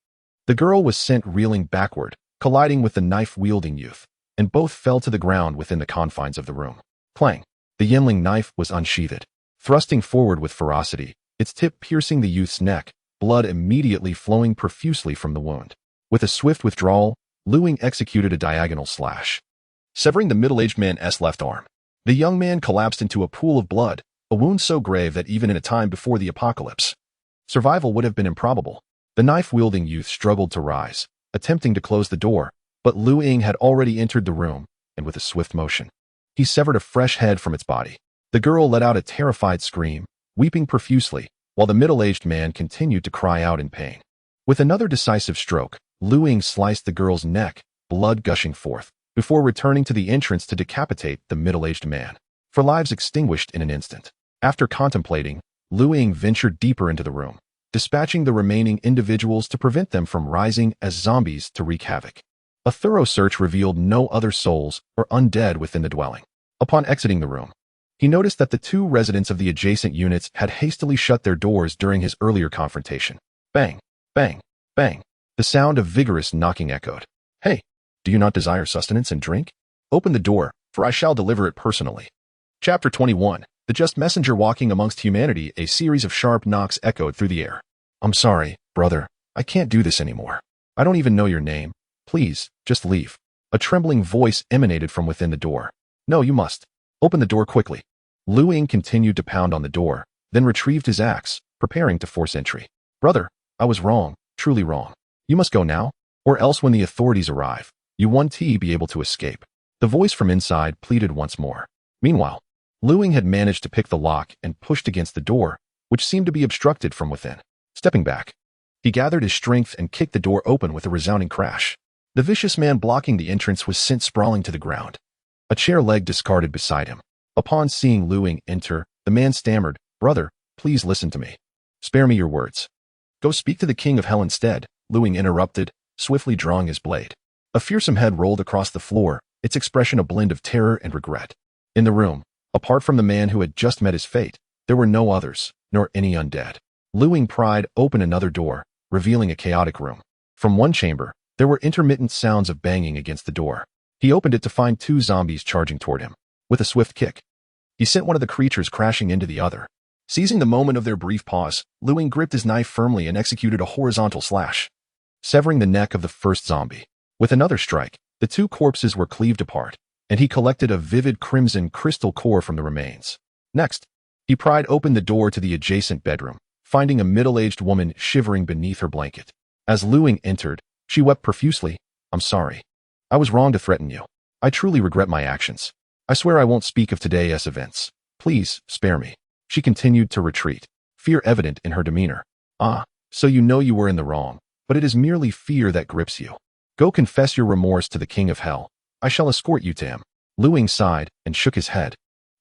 The girl was sent reeling backward, colliding with the knife-wielding youth, and both fell to the ground within the confines of the room. Clang! The Yanling knife was unsheathed, thrusting forward with ferocity, its tip piercing the youth's neck, blood immediately flowing profusely from the wound. With a swift withdrawal, Lu Ying executed a diagonal slash, severing the middle-aged man's left arm. The young man collapsed into a pool of blood, a wound so grave that even in a time before the apocalypse, survival would have been improbable. The knife-wielding youth struggled to rise, attempting to close the door, but Lu Ying had already entered the room, and with a swift motion, he severed a fresh head from its body. The girl let out a terrified scream, weeping profusely, while the middle-aged man continued to cry out in pain. With another decisive stroke, Lu Ying sliced the girl's neck, blood gushing forth, before returning to the entrance to decapitate the middle-aged man. For lives extinguished in an instant. After contemplating, Lu Ying ventured deeper into the room, dispatching the remaining individuals to prevent them from rising as zombies to wreak havoc. A thorough search revealed no other souls or undead within the dwelling. Upon exiting the room, he noticed that the two residents of the adjacent units had hastily shut their doors during his earlier confrontation. Bang, bang, bang. The sound of vigorous knocking echoed. Hey, do you not desire sustenance and drink? Open the door, for I shall deliver it personally. Chapter 21. The just messenger walking amongst humanity. A series of sharp knocks echoed through the air. I'm sorry, brother. I can't do this anymore. I don't even know your name. Please, just leave. A trembling voice emanated from within the door. No, you must. Open the door quickly. Lu Ying continued to pound on the door, then retrieved his axe, preparing to force entry. Brother, I was wrong, truly wrong. You must go now, or else when the authorities arrive, you won't be able to escape. The voice from inside pleaded once more. Meanwhile, Lu Ying had managed to pick the lock and pushed against the door, which seemed to be obstructed from within. Stepping back, he gathered his strength and kicked the door open with a resounding crash. The vicious man blocking the entrance was sent sprawling to the ground, a chair leg discarded beside him. Upon seeing Lu Ying enter, the man stammered, Brother, please listen to me. Spare me your words. Go speak to the king of hell instead, Lu Ying interrupted, swiftly drawing his blade. A fearsome head rolled across the floor, its expression a blend of terror and regret. In the room, apart from the man who had just met his fate, there were no others, nor any undead. Lu Ying pried open another door, revealing a chaotic room. From one chamber, there were intermittent sounds of banging against the door. He opened it to find two zombies charging toward him. With a swift kick, he sent one of the creatures crashing into the other. Seizing the moment of their brief pause, Lu Ying gripped his knife firmly and executed a horizontal slash, severing the neck of the first zombie. With another strike, the two corpses were cleaved apart, and he collected a vivid crimson crystal core from the remains. Next, he pried open the door to the adjacent bedroom, finding a middle-aged woman shivering beneath her blanket. As Lu Ying entered, she wept profusely. I'm sorry. I was wrong to threaten you. I truly regret my actions. I swear I won't speak of today's events. Please, spare me. She continued to retreat, fear evident in her demeanor. Ah, so you know you were in the wrong, but it is merely fear that grips you. Go confess your remorse to the king of hell. I shall escort you to him. Lu Ying sighed and shook his head,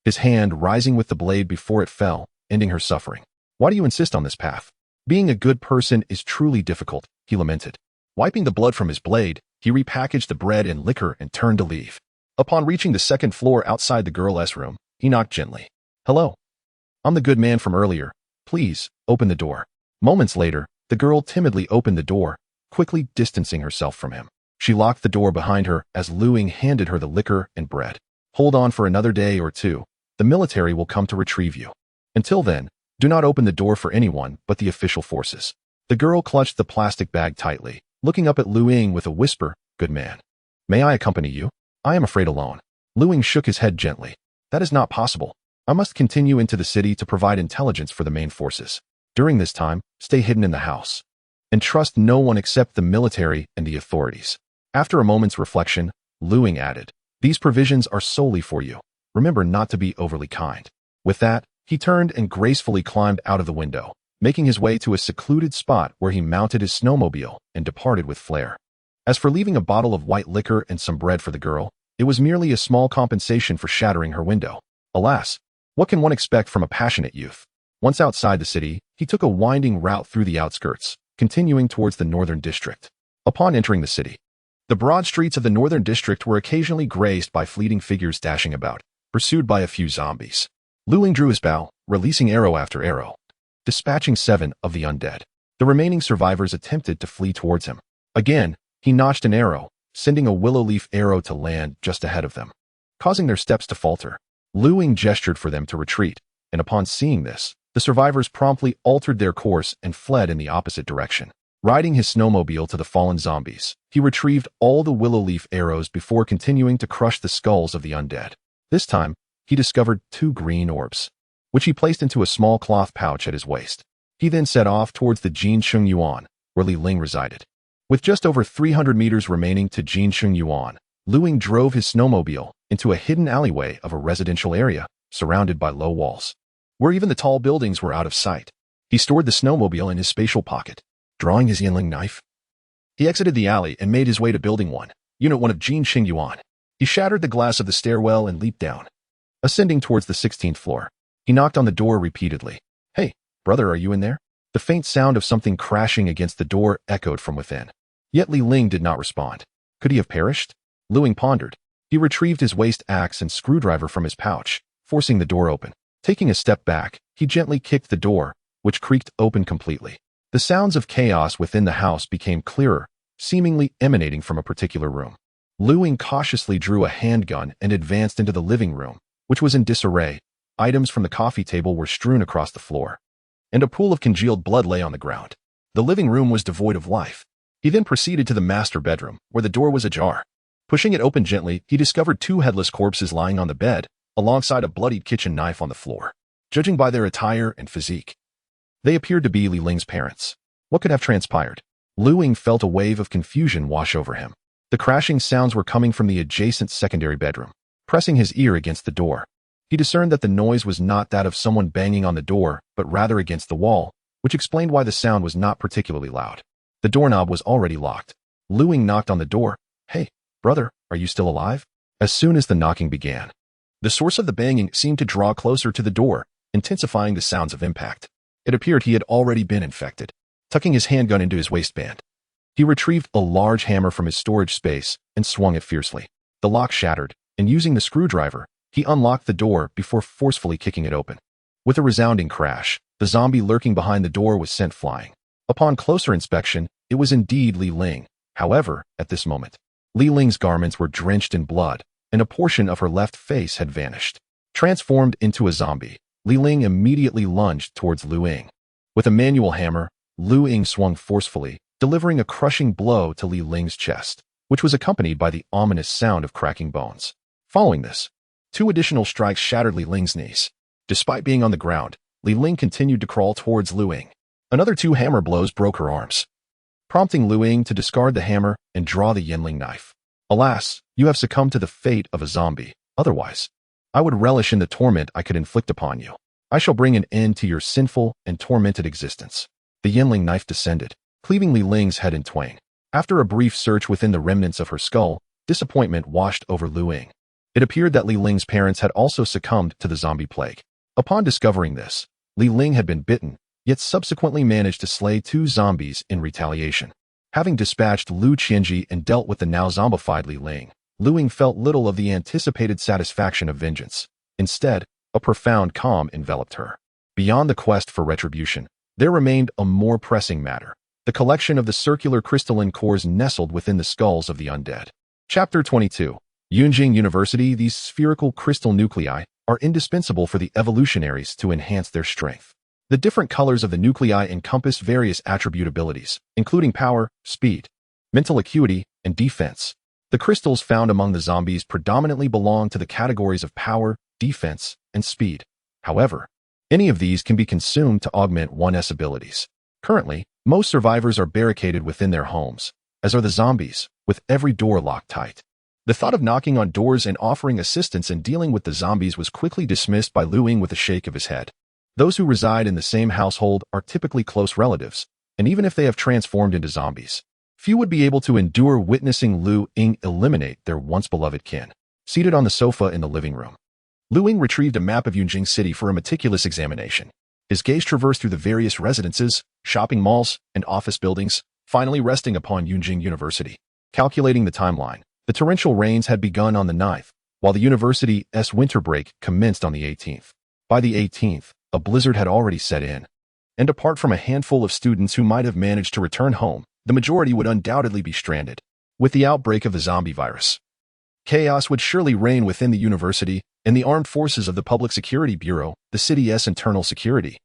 his hand rising with the blade before it fell, ending her suffering. Why do you insist on this path? Being a good person is truly difficult, he lamented. Wiping the blood from his blade, he repackaged the bread and liquor and turned to leave. Upon reaching the second floor outside the girl's room, he knocked gently. Hello. I'm the good man from earlier. Please, open the door. Moments later, the girl timidly opened the door, quickly distancing herself from him. She locked the door behind her as Lu Ying handed her the liquor and bread. Hold on for another day or two. The military will come to retrieve you. Until then, do not open the door for anyone but the official forces. The girl clutched the plastic bag tightly, looking up at Lu Ying with a whisper, Good man. May I accompany you? I am afraid alone. Lu Ying shook his head gently. That is not possible. I must continue into the city to provide intelligence for the main forces. During this time, stay hidden in the house. And trust no one except the military and the authorities. After a moment's reflection, Lu Ying added, These provisions are solely for you. Remember not to be overly kind. With that, he turned and gracefully climbed out of the window, making his way to a secluded spot where he mounted his snowmobile and departed with flair. As for leaving a bottle of white liquor and some bread for the girl, it was merely a small compensation for shattering her window. Alas, what can one expect from a passionate youth? Once outside the city, he took a winding route through the outskirts, continuing towards the northern district. Upon entering the city, the broad streets of the northern district were occasionally grazed by fleeting figures dashing about, pursued by a few zombies. Lu Ying drew his bow, releasing arrow after arrow, dispatching 7 of the undead. The remaining survivors attempted to flee towards him. Again, he notched an arrow, sending a willow leaf arrow to land just ahead of them, causing their steps to falter. Lu Ying gestured for them to retreat, and upon seeing this, the survivors promptly altered their course and fled in the opposite direction. Riding his snowmobile to the fallen zombies, he retrieved all the willow leaf arrows before continuing to crush the skulls of the undead. This time, he discovered 2 green orbs, which he placed into a small cloth pouch at his waist. He then set off towards the Jinsheng Yuan, where Li Ling resided. With just over 300 meters remaining to Jinsheng Yuan, Lu Ying drove his snowmobile into a hidden alleyway of a residential area, surrounded by low walls, where even the tall buildings were out of sight. He stored the snowmobile in his spatial pocket, drawing his Yingling knife. He exited the alley and made his way to Building 1, Unit 1 of Jin Xingyuan. He shattered the glass of the stairwell and leaped down, ascending towards the 16th floor. He knocked on the door repeatedly. "Hey, brother, are you in there?" The faint sound of something crashing against the door echoed from within. Yet Li Ling did not respond. Could he have perished? Lu Ying pondered. He retrieved his waist axe and screwdriver from his pouch, forcing the door open. Taking a step back, he gently kicked the door, which creaked open completely. The sounds of chaos within the house became clearer, seemingly emanating from a particular room. Lu Ying cautiously drew a handgun and advanced into the living room, which was in disarray. Items from the coffee table were strewn across the floor, and a pool of congealed blood lay on the ground. The living room was devoid of life. He then proceeded to the master bedroom, where the door was ajar. Pushing it open gently, he discovered two headless corpses lying on the bed, alongside a bloodied kitchen knife on the floor. Judging by their attire and physique, they appeared to be Li Ling's parents. What could have transpired? Lu Ying felt a wave of confusion wash over him. The crashing sounds were coming from the adjacent secondary bedroom. Pressing his ear against the door, he discerned that the noise was not that of someone banging on the door, but rather against the wall, which explained why the sound was not particularly loud. The doorknob was already locked. Lu Ying knocked on the door. "Hey, brother, are you still alive?" As soon as the knocking began, the source of the banging seemed to draw closer to the door, intensifying the sounds of impact. It appeared he had already been infected. Tucking his handgun into his waistband, he retrieved a large hammer from his storage space and swung it fiercely. The lock shattered, and using the screwdriver, he unlocked the door before forcefully kicking it open. With a resounding crash, the zombie lurking behind the door was sent flying. Upon closer inspection, it was indeed Li Ling. However, at this moment, Li Ling's garments were drenched in blood, and a portion of her left face had vanished. Transformed into a zombie, Li Ling immediately lunged towards Lu Ying. With a manual hammer, Lu Ying swung forcefully, delivering a crushing blow to Li Ling's chest, which was accompanied by the ominous sound of cracking bones. Following this, two additional strikes shattered Li Ling's knees. Despite being on the ground, Li Ling continued to crawl towards Lu Ying. Another two hammer blows broke her arms, prompting Lu Ying to discard the hammer and draw the Yinling knife. "Alas, you have succumbed to the fate of a zombie. Otherwise, I would relish in the torment I could inflict upon you. I shall bring an end to your sinful and tormented existence." The Yinling knife descended, cleaving Li Ling's head in twain. After a brief search within the remnants of her skull, disappointment washed over Lu Ying. It appeared that Li Ling's parents had also succumbed to the zombie plague. Upon discovering this, Li Ling had been bitten, yet subsequently managed to slay two zombies in retaliation. Having dispatched Lu Qianji and dealt with the now zombified Li Ling, Lu Ying felt little of the anticipated satisfaction of vengeance. Instead, a profound calm enveloped her. Beyond the quest for retribution, there remained a more pressing matter: the collection of the circular crystalline cores nestled within the skulls of the undead. Chapter 22. Yunjing University. These spherical crystal nuclei are indispensable for the evolutionaries to enhance their strength. The different colors of the nuclei encompass various attribute abilities, including power, speed, mental acuity, and defense. The crystals found among the zombies predominantly belong to the categories of power, defense, and speed. However, any of these can be consumed to augment one's abilities. Currently, most survivors are barricaded within their homes, as are the zombies, with every door locked tight. The thought of knocking on doors and offering assistance in dealing with the zombies was quickly dismissed by Lu Ying with a shake of his head. Those who reside in the same household are typically close relatives, and even if they have transformed into zombies, few would be able to endure witnessing Lu Ying eliminate their once beloved kin. Seated on the sofa in the living room, Lu Ying retrieved a map of Yunjing City for a meticulous examination. His gaze traversed through the various residences, shopping malls, and office buildings, finally resting upon Yunjing University. Calculating the timeline, the torrential rains had begun on the 9th, while the university's winter break commenced on the 18th. By the 18th, a blizzard had already set in, and apart from a handful of students who might have managed to return home, the majority would undoubtedly be stranded. With the outbreak of the zombie virus, chaos would surely reign within the university, and the armed forces of the Public Security Bureau, the city's internal security,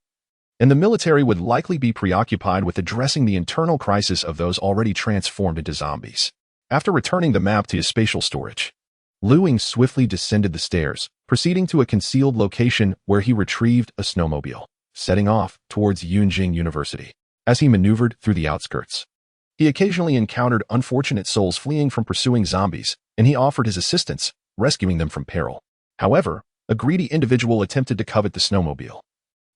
and the military would likely be preoccupied with addressing the internal crisis of those already transformed into zombies. After returning the map to his spatial storage, Lu Ying swiftly descended the stairs, proceeding to a concealed location where he retrieved a snowmobile, setting off towards Yunjing University. As he maneuvered through the outskirts, he occasionally encountered unfortunate souls fleeing from pursuing zombies, and he offered his assistance, rescuing them from peril. However, a greedy individual attempted to covet the snowmobile,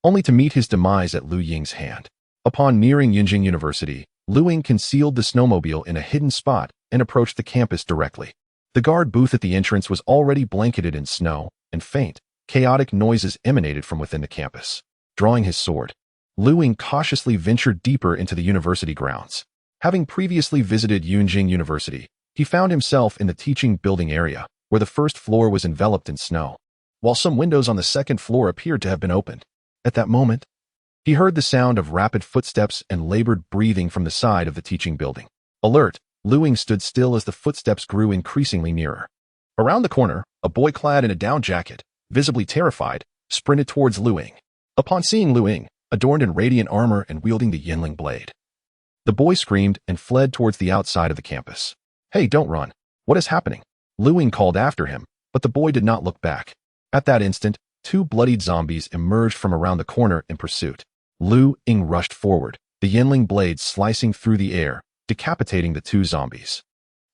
only to meet his demise at Lu Ying's hand. Upon nearing Yunjing University, Lu Ying concealed the snowmobile in a hidden spot and approached the campus directly. The guard booth at the entrance was already blanketed in snow, and faint, chaotic noises emanated from within the campus. Drawing his sword, Lu Ying cautiously ventured deeper into the university grounds. Having previously visited Yunjing University, he found himself in the teaching building area, where the first floor was enveloped in snow, while some windows on the second floor appeared to have been opened. At that moment, he heard the sound of rapid footsteps and labored breathing from the side of the teaching building. Alert, Lu Ying stood still as the footsteps grew increasingly nearer. Around the corner, a boy clad in a down jacket, visibly terrified, sprinted towards Lu Ying. Upon seeing Lu Ying, adorned in radiant armor and wielding the Yinling blade, the boy screamed and fled towards the outside of the campus. "Hey, don't run. What is happening?" Lu Ying called after him, but the boy did not look back. At that instant, two bloodied zombies emerged from around the corner in pursuit. Lu Ying rushed forward, the Yinling blade slicing through the air, decapitating the two zombies.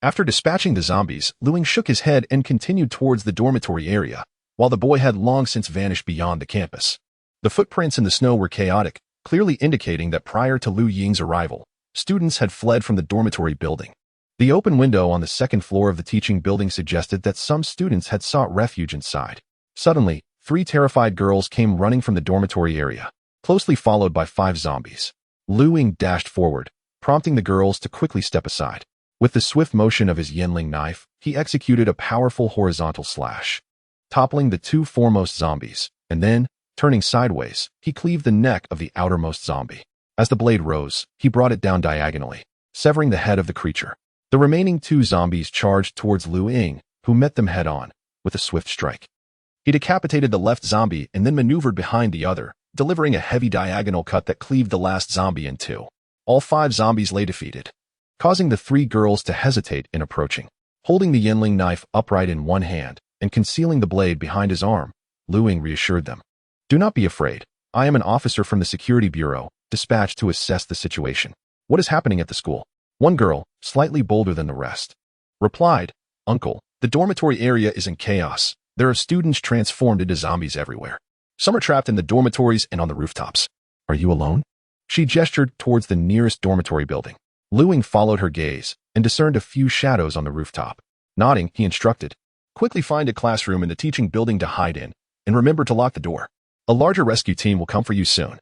After dispatching the zombies, Lu Ying shook his head and continued towards the dormitory area, while the boy had long since vanished beyond the campus. The footprints in the snow were chaotic, clearly indicating that prior to Lu Ying's arrival, students had fled from the dormitory building. The open window on the second floor of the teaching building suggested that some students had sought refuge inside. Suddenly, 3 terrified girls came running from the dormitory area, closely followed by 5 zombies. Lu Ying dashed forward, prompting the girls to quickly step aside. With the swift motion of his Yinling knife, he executed a powerful horizontal slash, toppling the 2 foremost zombies, and then, turning sideways, he cleaved the neck of the outermost zombie. As the blade rose, he brought it down diagonally, severing the head of the creature. The remaining 2 zombies charged towards Lu Ying, who met them head-on, with a swift strike. He decapitated the left zombie and then maneuvered behind the other, delivering a heavy diagonal cut that cleaved the last zombie in 2. All 5 zombies lay defeated, causing the 3 girls to hesitate in approaching. Holding the Yinling knife upright in one hand and concealing the blade behind his arm, Lu Ying reassured them. "Do not be afraid. I am an officer from the Security Bureau, dispatched to assess the situation. What is happening at the school?" One girl, slightly bolder than the rest, replied, "Uncle, the dormitory area is in chaos. There are students transformed into zombies everywhere. Some are trapped in the dormitories and on the rooftops." "Are you alone?" She gestured towards the nearest dormitory building. Lu Ying followed her gaze and discerned a few shadows on the rooftop. Nodding, he instructed, "Quickly find a classroom in the teaching building to hide in, and remember to lock the door. A larger rescue team will come for you soon."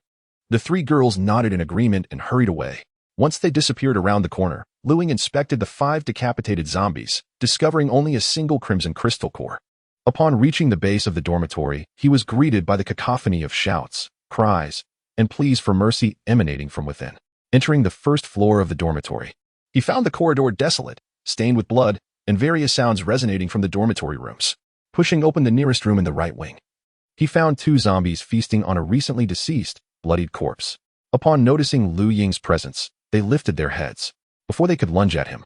The 3 girls nodded in agreement and hurried away. Once they disappeared around the corner, Lu Ying inspected the 5 decapitated zombies, discovering only a single crimson crystal core. Upon reaching the base of the dormitory, he was greeted by the cacophony of shouts, cries, and pleas for mercy emanating from within. Entering the first floor of the dormitory, he found the corridor desolate, stained with blood, and various sounds resonating from the dormitory rooms. Pushing open the nearest room in the right wing, he found 2 zombies feasting on a recently deceased, bloodied corpse. Upon noticing Lu Ying's presence, they lifted their heads. Before they could lunge at him,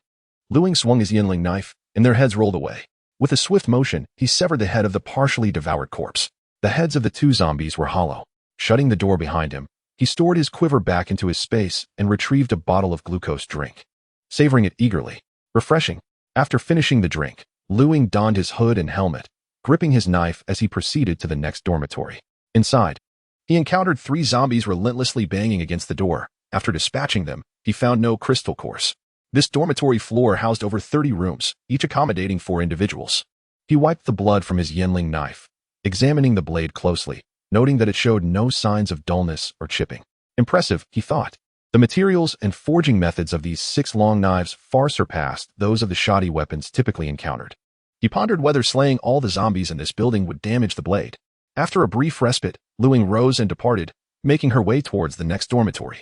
Lu Ying swung his Yinling knife, and their heads rolled away. With a swift motion, he severed the head of the partially devoured corpse. The heads of the 2 zombies were hollow. Shutting the door behind him, he stored his quiver back into his space and retrieved a bottle of glucose drink, savoring it eagerly. Refreshing. After finishing the drink, Lu Ying donned his hood and helmet, gripping his knife as he proceeded to the next dormitory. Inside, he encountered 3 zombies relentlessly banging against the door. After dispatching them, he found no crystal cores. This dormitory floor housed over 30 rooms, each accommodating 4 individuals. He wiped the blood from his Yinling knife, examining the blade closely, noting that it showed no signs of dullness or chipping. Impressive, he thought. The materials and forging methods of these 6 long knives far surpassed those of the shoddy weapons typically encountered. He pondered whether slaying all the zombies in this building would damage the blade. After a brief respite, Lu Ying rose and departed, making her way towards the next dormitory.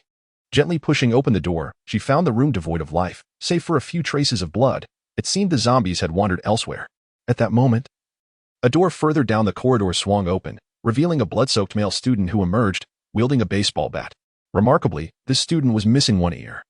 Gently pushing open the door, she found the room devoid of life, save for a few traces of blood. It seemed the zombies had wandered elsewhere. At that moment, a door further down the corridor swung open, revealing a blood-soaked male student who emerged, wielding a baseball bat. Remarkably, this student was missing one ear,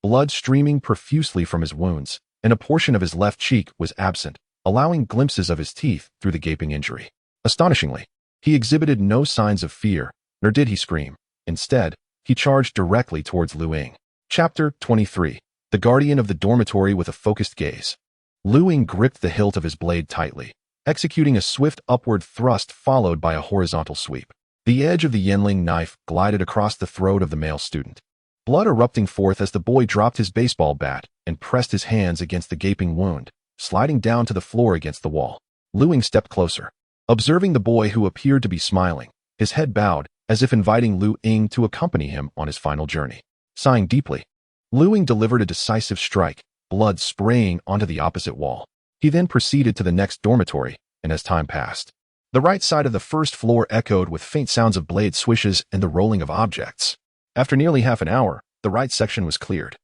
blood streaming profusely from his wounds, and a portion of his left cheek was absent, allowing glimpses of his teeth through the gaping injury. Astonishingly, he exhibited no signs of fear, nor did he scream. Instead, he charged directly towards Lu Ying. Chapter 23. The Guardian of the Dormitory with a Focused Gaze. Lu Ying gripped the hilt of his blade tightly, executing a swift upward thrust followed by a horizontal sweep. The edge of the Yinling knife glided across the throat of the male student, blood erupting forth as the boy dropped his baseball bat and pressed his hands against the gaping wound, sliding down to the floor against the wall. Lu Ying stepped closer, observing the boy who appeared to be smiling, his head bowed, as if inviting Lu Ying to accompany him on his final journey. Sighing deeply, Lu Ying delivered a decisive strike, blood spraying onto the opposite wall. He then proceeded to the next dormitory, and as time passed, the right side of the first floor echoed with faint sounds of blade swishes and the rolling of objects. After nearly half an hour, the right section was cleared,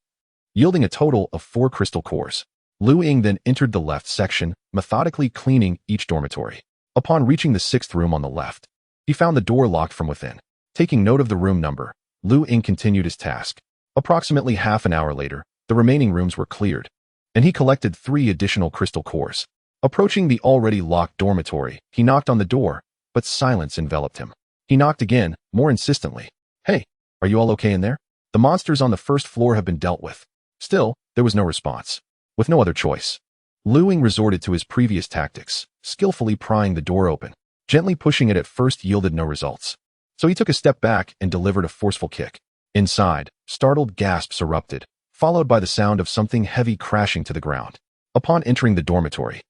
yielding a total of 4 crystal cores. Lu Ying then entered the left section, methodically cleaning each dormitory. Upon reaching the 6th room on the left, he found the door locked from within. Taking note of the room number, Lu Ying continued his task. Approximately half an hour later, the remaining rooms were cleared, and he collected 3 additional crystal cores. Approaching the already locked dormitory, he knocked on the door, but silence enveloped him. He knocked again, more insistently. "Hey, are you all okay in there? The monsters on the first floor have been dealt with." Still, there was no response. With no other choice, Lu Ying resorted to his previous tactics, skillfully prying the door open. Gently pushing it at first yielded no results. So he took a step back and delivered a forceful kick. Inside, startled gasps erupted, followed by the sound of something heavy crashing to the ground. Upon entering the dormitory,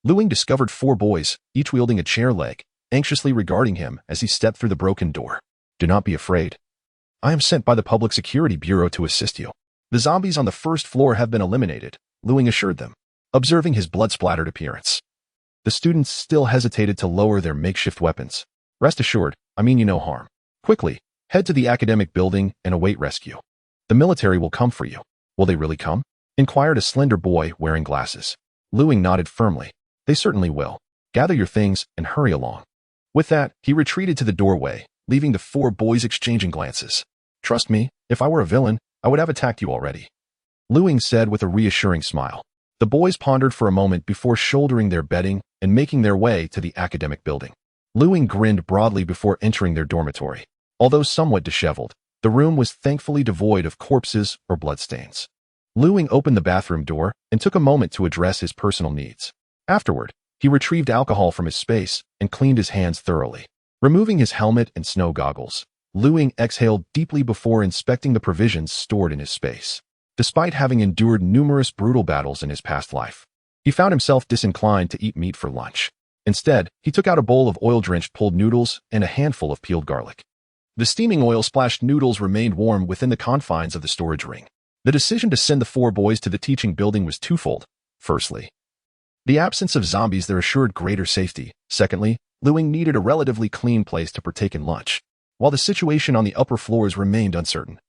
Lu Ying discovered 4 boys, each wielding a chair leg, anxiously regarding him as he stepped through the broken door. "Do not be afraid. I am sent by the Public Security Bureau to assist you. The zombies on the first floor have been eliminated," Lu Ying assured them, observing his blood-splattered appearance. The students still hesitated to lower their makeshift weapons. "Rest assured, I mean you no harm. Quickly, head to the academic building and await rescue. The military will come for you." "Will they really come?" inquired a slender boy wearing glasses. Lu Ying nodded firmly. "They certainly will. Gather your things and hurry along." With that, he retreated to the doorway, leaving the 4 boys exchanging glances. "Trust me, if I were a villain, I would have attacked you already," Lu Ying said with a reassuring smile. The boys pondered for a moment before shouldering their bedding and making their way to the academic building. Lu Ying grinned broadly before entering their dormitory. Although somewhat disheveled, the room was thankfully devoid of corpses or bloodstains. Lu Ying opened the bathroom door and took a moment to address his personal needs. Afterward, he retrieved alcohol from his space and cleaned his hands thoroughly. Removing his helmet and snow goggles, Lu Ying exhaled deeply before inspecting the provisions stored in his space. Despite having endured numerous brutal battles in his past life, he found himself disinclined to eat meat for lunch. Instead, he took out a bowl of oil-drenched pulled noodles and a handful of peeled garlic. The steaming oil-splashed noodles remained warm within the confines of the storage ring. The decision to send the 4 boys to the teaching building was twofold. Firstly, the absence of zombies there assured greater safety. Secondly, Lu Ying needed a relatively clean place to partake in lunch, while the situation on the upper floors remained uncertain.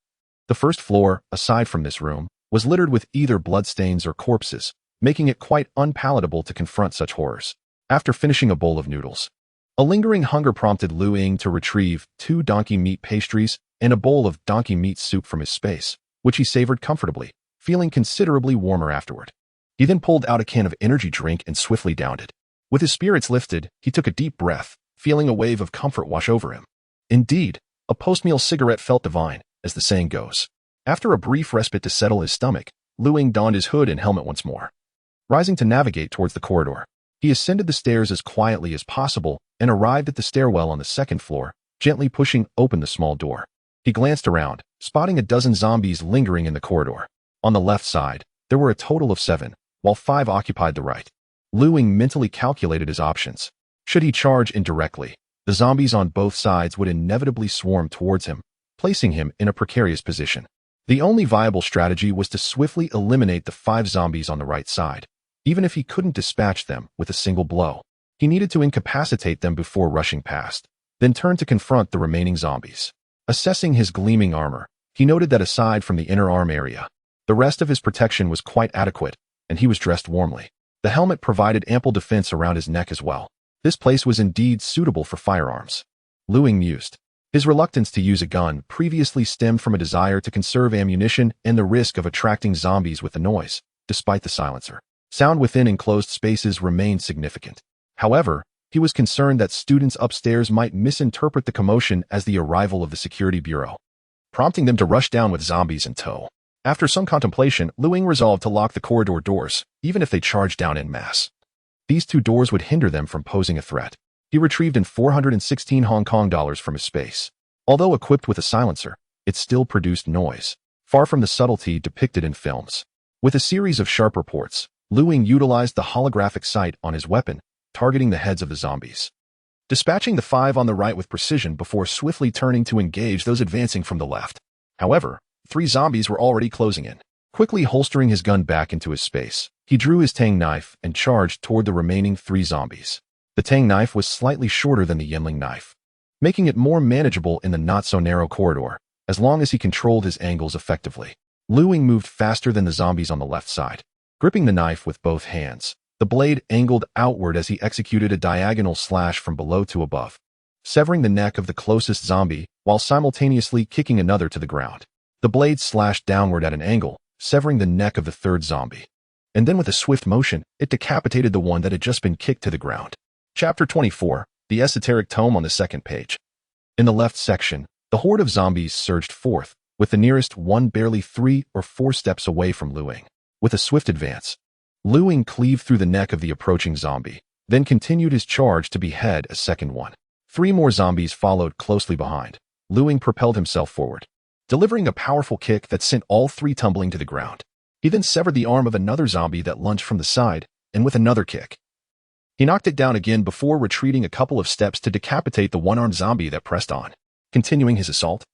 The first floor, aside from this room, was littered with either bloodstains or corpses, making it quite unpalatable to confront such horrors. After finishing a bowl of noodles, a lingering hunger prompted Lu Ying to retrieve 2 donkey meat pastries and a bowl of donkey meat soup from his space, which he savored comfortably, feeling considerably warmer afterward. He then pulled out a can of energy drink and swiftly downed it. With his spirits lifted, he took a deep breath, feeling a wave of comfort wash over him. Indeed, a post-meal cigarette felt divine, as the saying goes. After a brief respite to settle his stomach, Lu Ying donned his hood and helmet once more. Rising to navigate towards the corridor, he ascended the stairs as quietly as possible and arrived at the stairwell on the 2nd floor, gently pushing open the small door. He glanced around, spotting a dozen zombies lingering in the corridor. On the left side, there were a total of 7, while 5 occupied the right. Lu Ying mentally calculated his options. Should he charge indirectly, the zombies on both sides would inevitably swarm towards him, placing him in a precarious position. The only viable strategy was to swiftly eliminate the 5 zombies on the right side. Even if he couldn't dispatch them with a single blow, he needed to incapacitate them before rushing past, then turn to confront the remaining zombies. Assessing his gleaming armor, he noted that aside from the inner arm area, the rest of his protection was quite adequate, and he was dressed warmly. The helmet provided ample defense around his neck as well. This place was indeed suitable for firearms. Lu Ying mused. His reluctance to use a gun previously stemmed from a desire to conserve ammunition and the risk of attracting zombies with the noise, despite the silencer. Sound within enclosed spaces remained significant. However, he was concerned that students upstairs might misinterpret the commotion as the arrival of the Security Bureau, prompting them to rush down with zombies in tow. After some contemplation, Lu Ying resolved to lock the corridor doors, even if they charged down en masse. These 2 doors would hinder them from posing a threat. He retrieved in 416 Hong Kong dollars from his space. Although equipped with a silencer, it still produced noise. far from the subtlety depicted in films. With a series of sharp reports, Ying utilized the holographic sight on his weapon, targeting the heads of the zombies, dispatching the 5 on the right with precision before swiftly turning to engage those advancing from the left. However, 3 zombies were already closing in. Quickly holstering his gun back into his space, he drew his tang knife and charged toward the remaining 3 zombies. The tang knife was slightly shorter than the Yinling knife, making it more manageable in the not-so-narrow corridor, as long as he controlled his angles effectively. Ying moved faster than the zombies on the left side. Gripping the knife with both hands, the blade angled outward as he executed a diagonal slash from below to above, severing the neck of the closest zombie while simultaneously kicking another to the ground. The blade slashed downward at an angle, severing the neck of the 3rd zombie. And then with a swift motion, it decapitated the one that had just been kicked to the ground. Chapter 24, the esoteric tome on the 2nd page. In the left section, the horde of zombies surged forth, with the nearest one barely 3 or 4 steps away from Ying. With a swift advance, Ying cleaved through the neck of the approaching zombie, then continued his charge to behead a second one. 3 more zombies followed closely behind. Ying propelled himself forward, delivering a powerful kick that sent all 3 tumbling to the ground. He then severed the arm of another zombie that lunged from the side, and with another kick, he knocked it down again before retreating a couple of steps to decapitate the one-armed zombie that pressed on. Continuing his assault,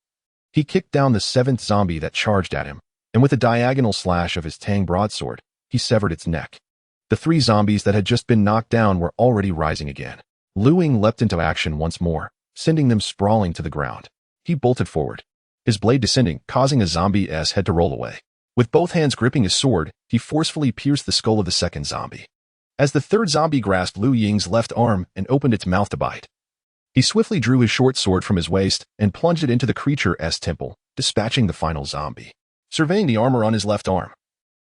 he kicked down the 7th zombie that charged at him, and with a diagonal slash of his tang broadsword, he severed its neck. The 3 zombies that had just been knocked down were already rising again. Ying leapt into action once more, sending them sprawling to the ground. He bolted forward, his blade descending, causing a zombie's head to roll away. With both hands gripping his sword, he forcefully pierced the skull of the 2nd zombie. As the 3rd zombie grasped Ying's left arm and opened its mouth to bite, he swiftly drew his short sword from his waist and plunged it into the creature's temple, dispatching the final zombie. Surveying the armor on his left arm,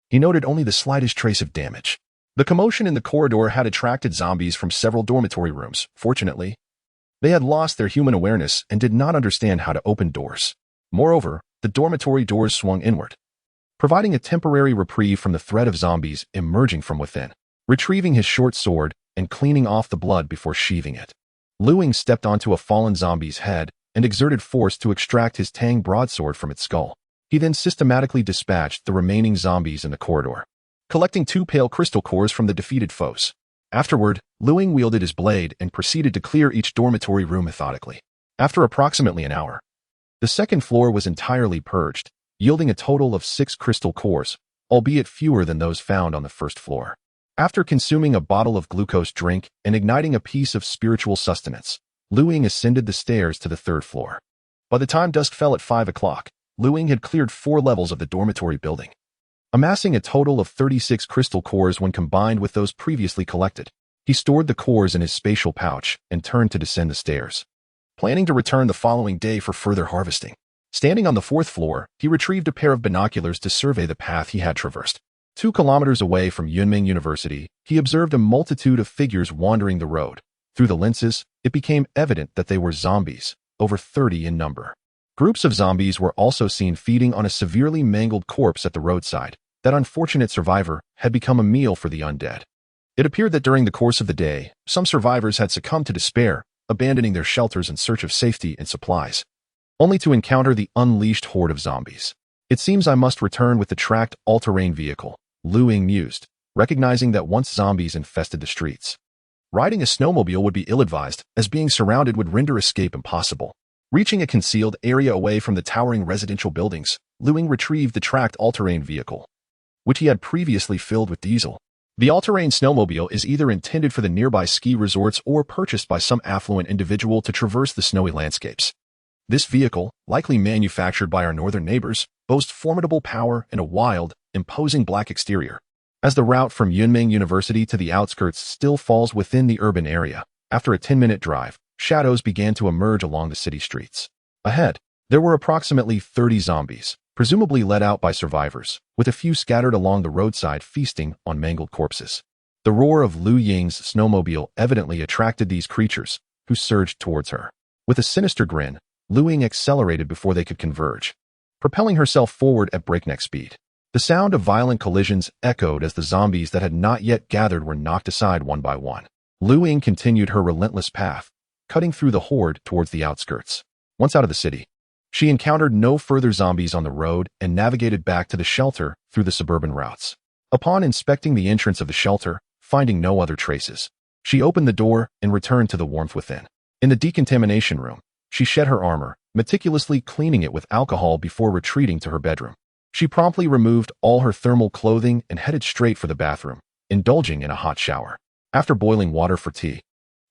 he noted only the slightest trace of damage. The commotion in the corridor had attracted zombies from several dormitory rooms. Fortunately, they had lost their human awareness and did not understand how to open doors. Moreover, the dormitory doors swung inward, providing a temporary reprieve from the threat of zombies emerging from within. Retrieving his short sword and cleaning off the blood before sheathing it, Ying stepped onto a fallen zombie's head and exerted force to extract his tang broadsword from its skull. He then systematically dispatched the remaining zombies in the corridor, collecting 2 pale crystal cores from the defeated foes. Afterward, Ying wielded his blade and proceeded to clear each dormitory room methodically. After approximately an hour, the 2nd floor was entirely purged, yielding a total of 6 crystal cores, albeit fewer than those found on the 1st floor. After consuming a bottle of glucose drink and igniting a piece of spiritual sustenance, Ying ascended the stairs to the 3rd floor. By the time dusk fell at 5 o'clock, Ying had cleared 4 levels of the dormitory building, amassing a total of 36 crystal cores when combined with those previously collected. He stored the cores in his spatial pouch and turned to descend the stairs, planning to return the following day for further harvesting. Standing on the 4th floor, he retrieved a pair of binoculars to survey the path he had traversed. 2 kilometers away from Yunming University, he observed a multitude of figures wandering the road. Through the lenses, it became evident that they were zombies, over 30 in number. Groups of zombies were also seen feeding on a severely mangled corpse at the roadside. That unfortunate survivor had become a meal for the undead. It appeared that during the course of the day, some survivors had succumbed to despair, abandoning their shelters in search of safety and supplies, only to encounter the unleashed horde of zombies. It seems I must return with the tracked all-terrain vehicle, Ying mused, recognizing that once zombies infested the streets, riding a snowmobile would be ill-advised, as being surrounded would render escape impossible. Reaching a concealed area away from the towering residential buildings, Ying retrieved the tracked all-terrain vehicle, which he had previously filled with diesel. The all-terrain snowmobile is either intended for the nearby ski resorts or purchased by some affluent individual to traverse the snowy landscapes. This vehicle, likely manufactured by our northern neighbors, boasts formidable power and a wild, imposing black exterior. As the route from Yunming University to the outskirts still falls within the urban area, after a 10-minute drive, shadows began to emerge along the city streets. Ahead, there were approximately 30 zombies, presumably led out by survivors, with a few scattered along the roadside feasting on mangled corpses. The roar of Ying's snowmobile evidently attracted these creatures, who surged towards her. With a sinister grin, Ying accelerated before they could converge, propelling herself forward at breakneck speed. The sound of violent collisions echoed as the zombies that had not yet gathered were knocked aside one by one. Ying continued her relentless path, cutting through the horde towards the outskirts. Once out of the city, She encountered no further zombies on the road and navigated back to the shelter through the suburban routes. Upon inspecting the entrance of the shelter, finding no other traces, she opened the door and returned to the warmth within. In the decontamination room, she shed her armor, meticulously cleaning it with alcohol before retreating to her bedroom. She promptly removed all her thermal clothing and headed straight for the bathroom, indulging in a hot shower. After boiling water for tea,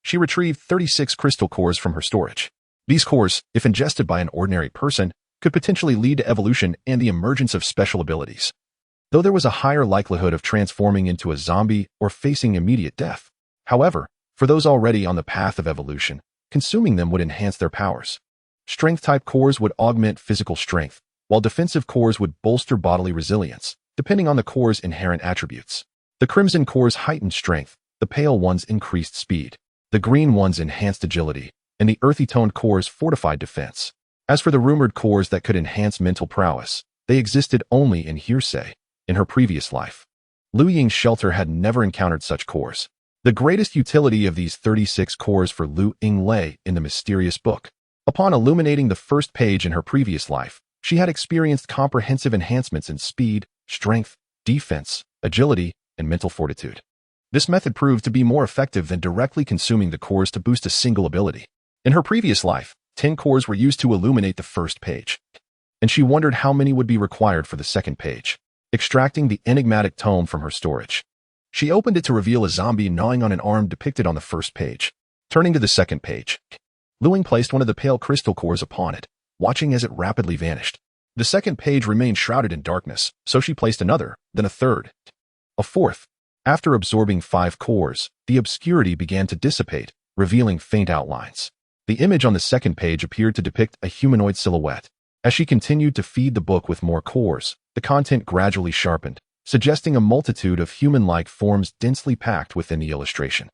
she retrieved 36 crystal cores from her storage. These cores, if ingested by an ordinary person, could potentially lead to evolution and the emergence of special abilities, though there was a higher likelihood of transforming into a zombie or facing immediate death. However, for those already on the path of evolution, consuming them would enhance their powers. Strength-type cores would augment physical strength, while defensive cores would bolster bodily resilience, depending on the core's inherent attributes. The crimson cores heightened strength, the pale ones increased speed, the green ones enhanced agility, and the earthy-toned cores fortified defense. As for the rumored cores that could enhance mental prowess, they existed only in hearsay. In her previous life, Ying's shelter had never encountered such cores. The greatest utility of these 36 cores for Ying lay in the mysterious book. Upon illuminating the first page in her previous life, she had experienced comprehensive enhancements in speed, strength, defense, agility, and mental fortitude. This method proved to be more effective than directly consuming the cores to boost a single ability. In her previous life, 10 cores were used to illuminate the first page, and she wondered how many would be required for the second page. Extracting the enigmatic tome from her storage, she opened it to reveal a zombie gnawing on an arm depicted on the first page. Turning to the second page, Ying placed one of the pale crystal cores upon it, watching as it rapidly vanished. The second page remained shrouded in darkness, so she placed another, then a third, a fourth. After absorbing 5 cores, the obscurity began to dissipate, revealing faint outlines. The image on the second page appeared to depict a humanoid silhouette. As she continued to feed the book with more cores, the content gradually sharpened, suggesting a multitude of human-like forms densely packed within the illustration.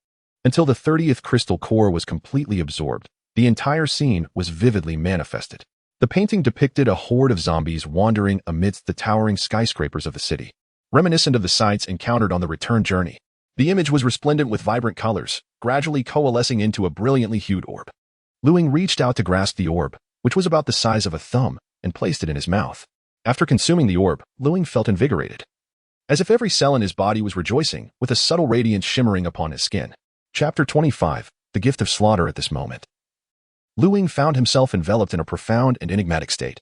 Until the 30th crystal core was completely absorbed, the entire scene was vividly manifested. The painting depicted a horde of zombies wandering amidst the towering skyscrapers of the city, reminiscent of the sights encountered on the return journey. The image was resplendent with vibrant colors, gradually coalescing into a brilliantly hued orb. Ying reached out to grasp the orb, which was about the size of a thumb, and placed it in his mouth. After consuming the orb, Ying felt invigorated, as if every cell in his body was rejoicing, with a subtle radiance shimmering upon his skin. Chapter 25, The Gift of Slaughter. At this moment, Ying found himself enveloped in a profound and enigmatic state,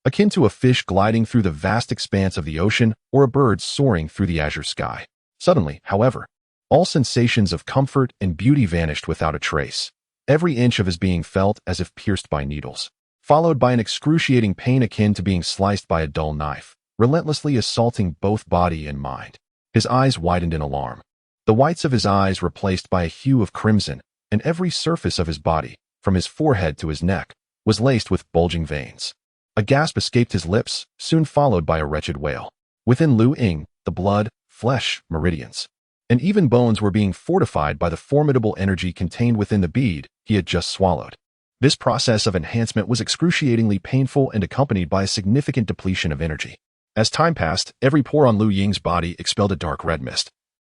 akin to a fish gliding through the vast expanse of the ocean or a bird soaring through the azure sky. Suddenly, however, all sensations of comfort and beauty vanished without a trace. Every inch of his being felt as if pierced by needles, followed by an excruciating pain akin to being sliced by a dull knife, relentlessly assaulting both body and mind. His eyes widened in alarm, the whites of his eyes replaced by a hue of crimson, and every surface of his body, from his forehead to his neck, was laced with bulging veins. A gasp escaped his lips, soon followed by a wretched wail. Within Ying, the blood, flesh, meridians, and even bones were being fortified by the formidable energy contained within the bead he had just swallowed. This process of enhancement was excruciatingly painful and accompanied by a significant depletion of energy. As time passed, every pore on Ying's body expelled a dark red mist,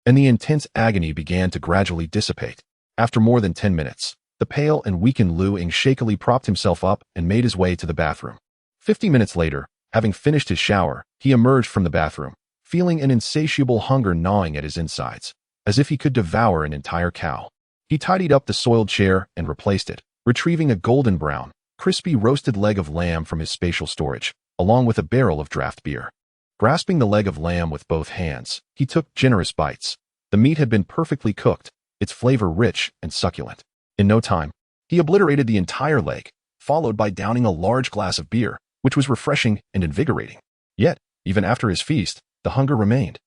and the intense agony began to gradually dissipate. After more than 10 minutes, the pale and weakened Ying shakily propped himself up and made his way to the bathroom. 50 minutes later, having finished his shower, he emerged from the bathroom, feeling an insatiable hunger gnawing at his insides, as if he could devour an entire cow. He tidied up the soiled chair and replaced it, retrieving a golden brown, crispy roasted leg of lamb from his spatial storage, along with a barrel of draft beer. Grasping the leg of lamb with both hands, he took generous bites. The meat had been perfectly cooked, its flavor rich and succulent. In no time, he obliterated the entire leg, followed by downing a large glass of beer, which was refreshing and invigorating. Yet, even after his feast, the hunger remained.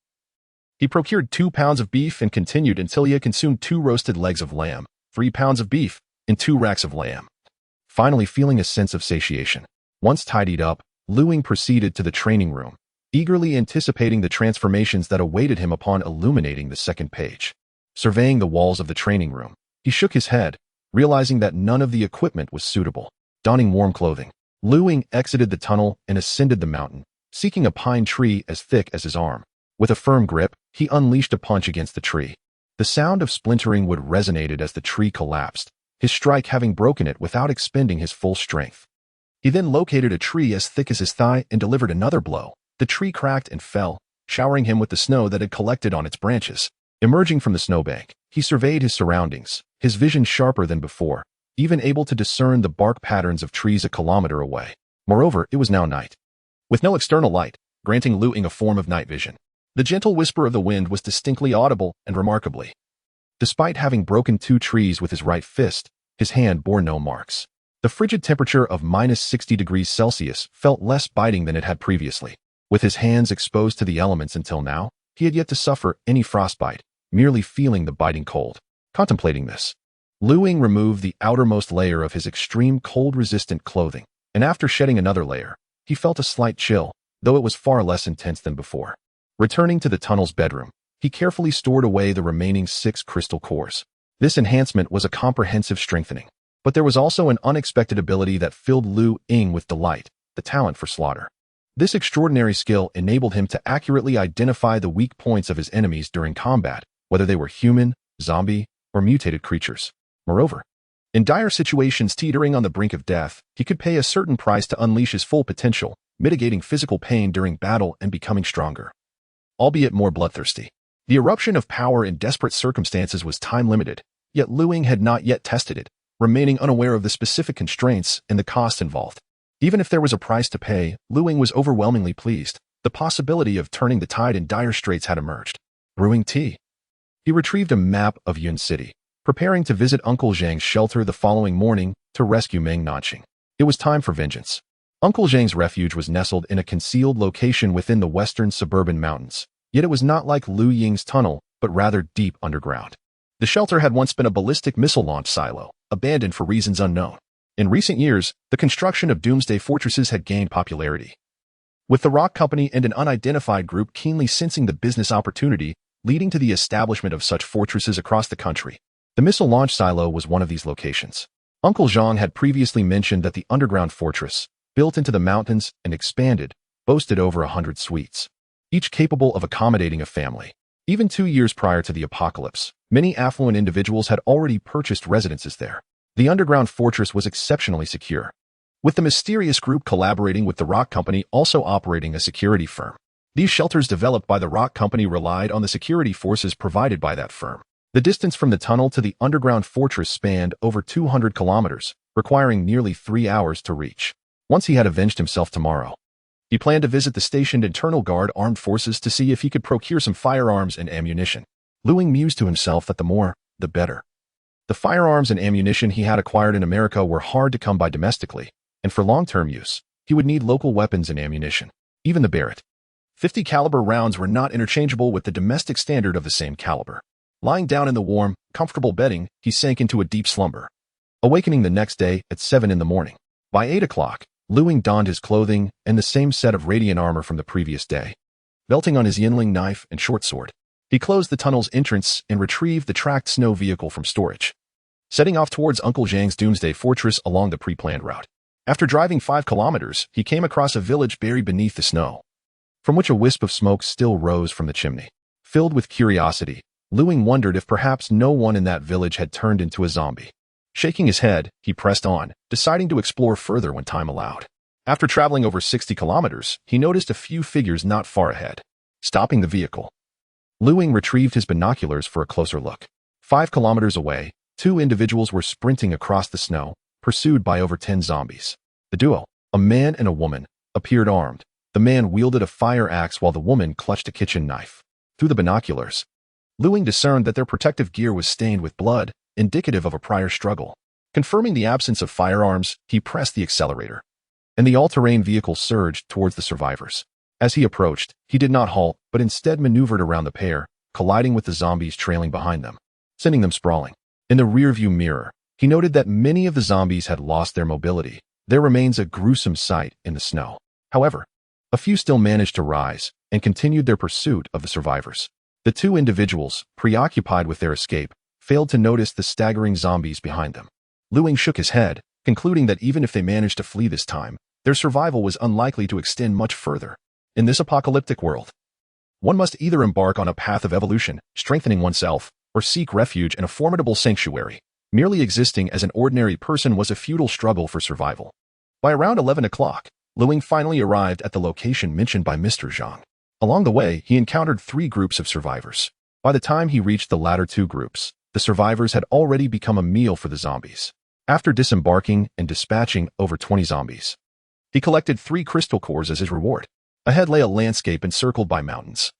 He procured 2 pounds of beef and continued until he had consumed 2 roasted legs of lamb, 3 pounds of beef, and 2 racks of lamb. Finally feeling a sense of satiation, once tidied up, Ying proceeded to the training room, eagerly anticipating the transformations that awaited him upon illuminating the second page. Surveying the walls of the training room, he shook his head, realizing that none of the equipment was suitable. Donning warm clothing, Ying exited the tunnel and ascended the mountain, seeking a pine tree as thick as his arm. With a firm grip, he unleashed a punch against the tree. The sound of splintering wood resonated as the tree collapsed, his strike having broken it without expending his full strength. He then located a tree as thick as his thigh and delivered another blow. The tree cracked and fell, showering him with the snow that had collected on its branches. Emerging from the snowbank, he surveyed his surroundings, his vision sharper than before, even able to discern the bark patterns of trees a kilometer away. Moreover, it was now night, with no external light, granting Lu Ying a form of night vision. The gentle whisper of the wind was distinctly audible, and remarkably, despite having broken 2 trees with his right fist, his hand bore no marks. The frigid temperature of -60°C felt less biting than it had previously. With his hands exposed to the elements until now, he had yet to suffer any frostbite, merely feeling the biting cold. Contemplating this, Lu Ying removed the outermost layer of his extreme cold-resistant clothing, and after shedding another layer, he felt a slight chill, though it was far less intense than before. Returning to the tunnel's bedroom, he carefully stored away the remaining 6 crystal cores. This enhancement was a comprehensive strengthening. But there was also an unexpected ability that filled Lu Ying with delight, the talent for slaughter. This extraordinary skill enabled him to accurately identify the weak points of his enemies during combat, whether they were human, zombie, or mutated creatures. Moreover, in dire situations teetering on the brink of death, he could pay a certain price to unleash his full potential, mitigating physical pain during battle and becoming stronger, albeit more bloodthirsty. The eruption of power in desperate circumstances was time-limited, yet Lu Ying had not yet tested it, remaining unaware of the specific constraints and the cost involved. Even if there was a price to pay, Lu Ying was overwhelmingly pleased. The possibility of turning the tide in dire straits had emerged. Brewing tea. He retrieved a map of Yun City, preparing to visit Uncle Zhang's shelter the following morning to rescue Meng Nanxing. It was time for vengeance. Uncle Zhang's refuge was nestled in a concealed location within the western suburban mountains, yet it was not like Lu Ying's tunnel, but rather deep underground. The shelter had once been a ballistic missile launch silo, abandoned for reasons unknown. In recent years, the construction of doomsday fortresses had gained popularity, with the Rock Company and an unidentified group keenly sensing the business opportunity, leading to the establishment of such fortresses across the country. The missile launch silo was one of these locations. Uncle Zhang had previously mentioned that the underground fortress, built into the mountains and expanded, boasted over 100 suites, each capable of accommodating a family. Even 2 years prior to the apocalypse, many affluent individuals had already purchased residences there. The underground fortress was exceptionally secure, with the mysterious group collaborating with the Rock Company also operating a security firm. These shelters developed by the Rock Company relied on the security forces provided by that firm. The distance from the tunnel to the underground fortress spanned over 200 kilometers, requiring nearly 3 hours to reach. Once he had avenged himself tomorrow, he planned to visit the stationed internal guard armed forces to see if he could procure some firearms and ammunition. Lu Ying mused to himself that the more, the better. The firearms and ammunition he had acquired in America were hard to come by domestically, and for long-term use, he would need local weapons and ammunition. Even the Barrett .50 caliber rounds were not interchangeable with the domestic standard of the same caliber. Lying down in the warm, comfortable bedding, he sank into a deep slumber, awakening the next day at 7 in the morning. By 8 o'clock, Lu Ying donned his clothing and the same set of radiant armor from the previous day, belting on his Yinling knife and short sword. He closed the tunnel's entrance and retrieved the tracked snow vehicle from storage, setting off towards Uncle Zhang's doomsday fortress along the pre-planned route. After driving 5 kilometers, he came across a village buried beneath the snow, from which a wisp of smoke still rose from the chimney. Filled with curiosity, Lu Ying wondered if perhaps no one in that village had turned into a zombie. Shaking his head, he pressed on, deciding to explore further when time allowed. After traveling over 60 kilometers, he noticed a few figures not far ahead. Stopping the vehicle, Lu Ying retrieved his binoculars for a closer look. 5 kilometers away, 2 individuals were sprinting across the snow, pursued by over 10 zombies. The duo, a man and a woman, appeared armed. The man wielded a fire axe while the woman clutched a kitchen knife. Through the binoculars, Lu Ying discerned that their protective gear was stained with blood, indicative of a prior struggle. Confirming the absence of firearms, he pressed the accelerator, and the all-terrain vehicle surged towards the survivors. As he approached, he did not halt, but instead maneuvered around the pair, colliding with the zombies trailing behind them, sending them sprawling. In the rearview mirror, he noted that many of the zombies had lost their mobility. There remains a gruesome sight in the snow. However, a few still managed to rise and continued their pursuit of the survivors. The 2 individuals, preoccupied with their escape, failed to notice the staggering zombies behind them. Lu Ying shook his head, concluding that even if they managed to flee this time, their survival was unlikely to extend much further. In this apocalyptic world, one must either embark on a path of evolution, strengthening oneself, or seek refuge in a formidable sanctuary. Merely existing as an ordinary person was a futile struggle for survival. By around 11 o'clock, Ying finally arrived at the location mentioned by Mr. Zhang. Along the way, he encountered 3 groups of survivors. By the time he reached the latter 2 groups, the survivors had already become a meal for the zombies. After disembarking and dispatching over 20 zombies, he collected 3 crystal cores as his reward. Ahead lay a landscape encircled by mountains,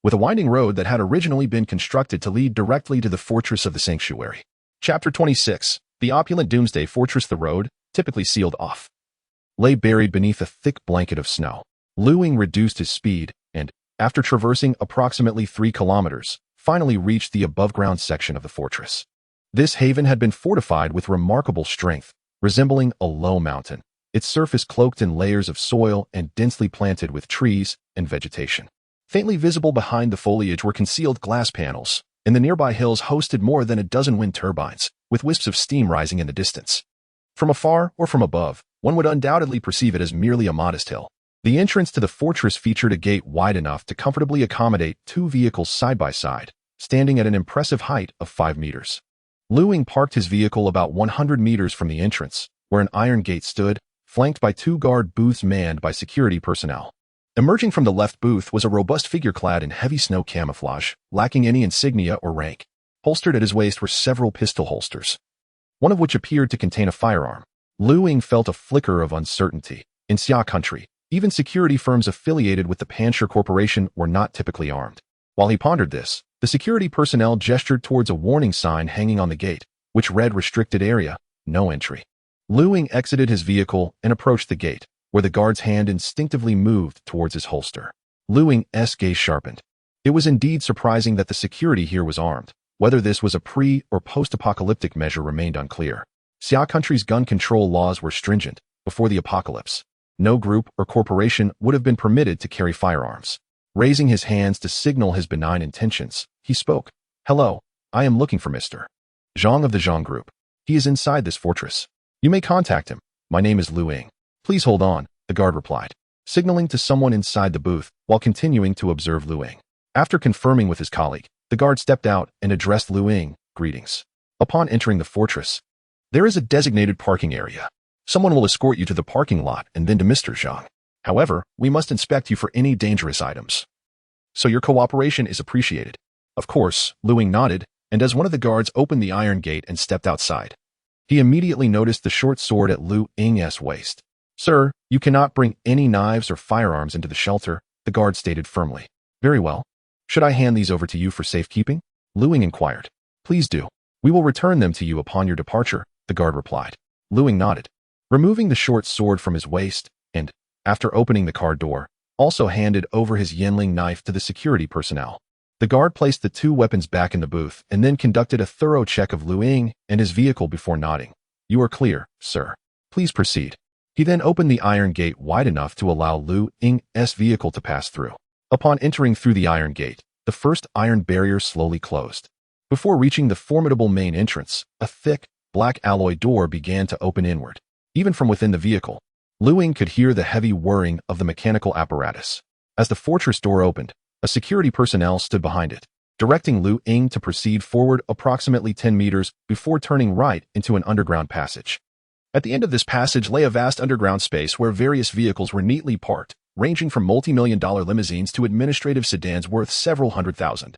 with a winding road that had originally been constructed to lead directly to the fortress of the sanctuary. Chapter 26. The opulent Doomsday Fortress. The road, typically sealed off, lay buried beneath a thick blanket of snow. Ying reduced his speed and, after traversing approximately 3 kilometers, finally reached the above-ground section of the fortress. This haven had been fortified with remarkable strength, resembling a low mountain, its surface cloaked in layers of soil and densely planted with trees and vegetation. Faintly visible behind the foliage were concealed glass panels, and the nearby hills hosted more than a dozen wind turbines, with wisps of steam rising in the distance. From afar or from above, one would undoubtedly perceive it as merely a modest hill. The entrance to the fortress featured a gate wide enough to comfortably accommodate 2 vehicles side by side, standing at an impressive height of 5 meters. Ying parked his vehicle about 100 meters from the entrance, where an iron gate stood, flanked by 2 guard booths manned by security personnel. Emerging from the left booth was a robust figure clad in heavy snow camouflage, lacking any insignia or rank. Holstered at his waist were several pistol holsters, one of which appeared to contain a firearm. Ying felt a flicker of uncertainty. In Xia country, even security firms affiliated with the Panshir Corporation were not typically armed. While he pondered this, the security personnel gestured towards a warning sign hanging on the gate, which read Restricted Area, No Entry. Ying exited his vehicle and approached the gate, where the guard's hand instinctively moved towards his holster. Ying's gaze sharpened. It was indeed surprising that the security here was armed. Whether this was a pre- or post-apocalyptic measure remained unclear. Xia country's gun control laws were stringent. Before the apocalypse, no group or corporation would have been permitted to carry firearms. Raising his hands to signal his benign intentions, he spoke. "Hello, I am looking for Mr. Zhang of the Zhang Group. He is inside this fortress. You may contact him. My name is Ying. Please hold on," the guard replied, signaling to someone inside the booth while continuing to observe Ying. After confirming with his colleague, the guard stepped out and addressed Ying, "Greetings. Upon entering the fortress, there is a designated parking area. Someone will escort you to the parking lot and then to Mr. Zhang. However, we must inspect you for any dangerous items. So your cooperation is appreciated." Of course, Ying nodded, and as one of the guards opened the iron gate and stepped outside, he immediately noticed the short sword at Ying's waist. "Sir, you cannot bring any knives or firearms into the shelter," the guard stated firmly. "Very well. Should I hand these over to you for safekeeping?" Ying inquired. "Please do. We will return them to you upon your departure," the guard replied. Ying nodded, removing the short sword from his waist, and, after opening the car door, also handed over his Yanling knife to the security personnel. The guard placed the 2 weapons back in the booth and then conducted a thorough check of Ying and his vehicle before nodding. "You are clear, sir. Please proceed." He then opened the iron gate wide enough to allow Ying's vehicle to pass through. Upon entering through the iron gate, the first iron barrier slowly closed. Before reaching the formidable main entrance, a thick, black alloy door began to open inward. Even from within the vehicle, Ying could hear the heavy whirring of the mechanical apparatus. As the fortress door opened, a security personnel stood behind it, directing Ying to proceed forward approximately 10 meters before turning right into an underground passage. At the end of this passage lay a vast underground space where various vehicles were neatly parked, ranging from multi-million-dollar limousines to administrative sedans worth several $100,000,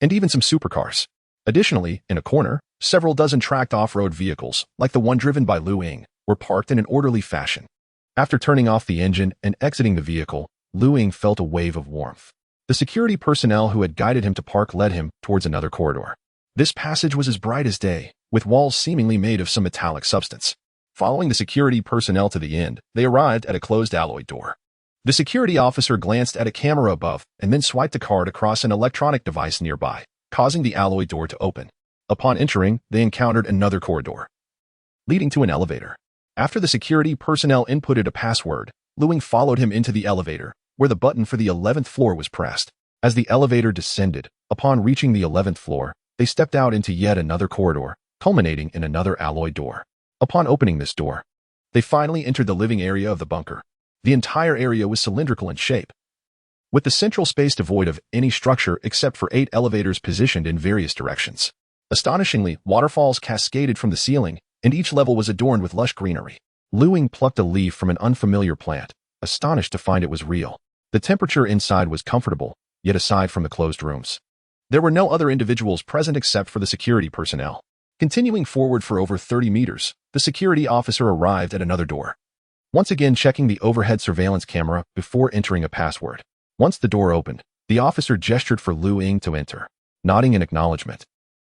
and even some supercars. Additionally, in a corner, several dozen tracked off-road vehicles, like the one driven by Ying, were parked in an orderly fashion. After turning off the engine and exiting the vehicle, Ying felt a wave of warmth. The security personnel who had guided him to park led him towards another corridor. This passage was as bright as day, with walls seemingly made of some metallic substance. Following the security personnel to the end, they arrived at a closed alloy door. The security officer glanced at a camera above and then swiped a card across an electronic device nearby, causing the alloy door to open. Upon entering, they encountered another corridor, leading to an elevator. After the security personnel inputted a password, Ying followed him into the elevator, where the button for the 11th floor was pressed. As the elevator descended, upon reaching the 11th floor, they stepped out into yet another corridor, culminating in another alloy door. Upon opening this door, they finally entered the living area of the bunker. The entire area was cylindrical in shape, with the central space devoid of any structure except for 8 elevators positioned in various directions. Astonishingly, waterfalls cascaded from the ceiling, and each level was adorned with lush greenery. Lu Ying plucked a leaf from an unfamiliar plant, astonished to find it was real. The temperature inside was comfortable, yet aside from the closed rooms, there were no other individuals present except for the security personnel. Continuing forward for over 30 meters, the security officer arrived at another door, once again checking the overhead surveillance camera before entering a password. Once the door opened, the officer gestured for Lu Ying to enter. Nodding in acknowledgement,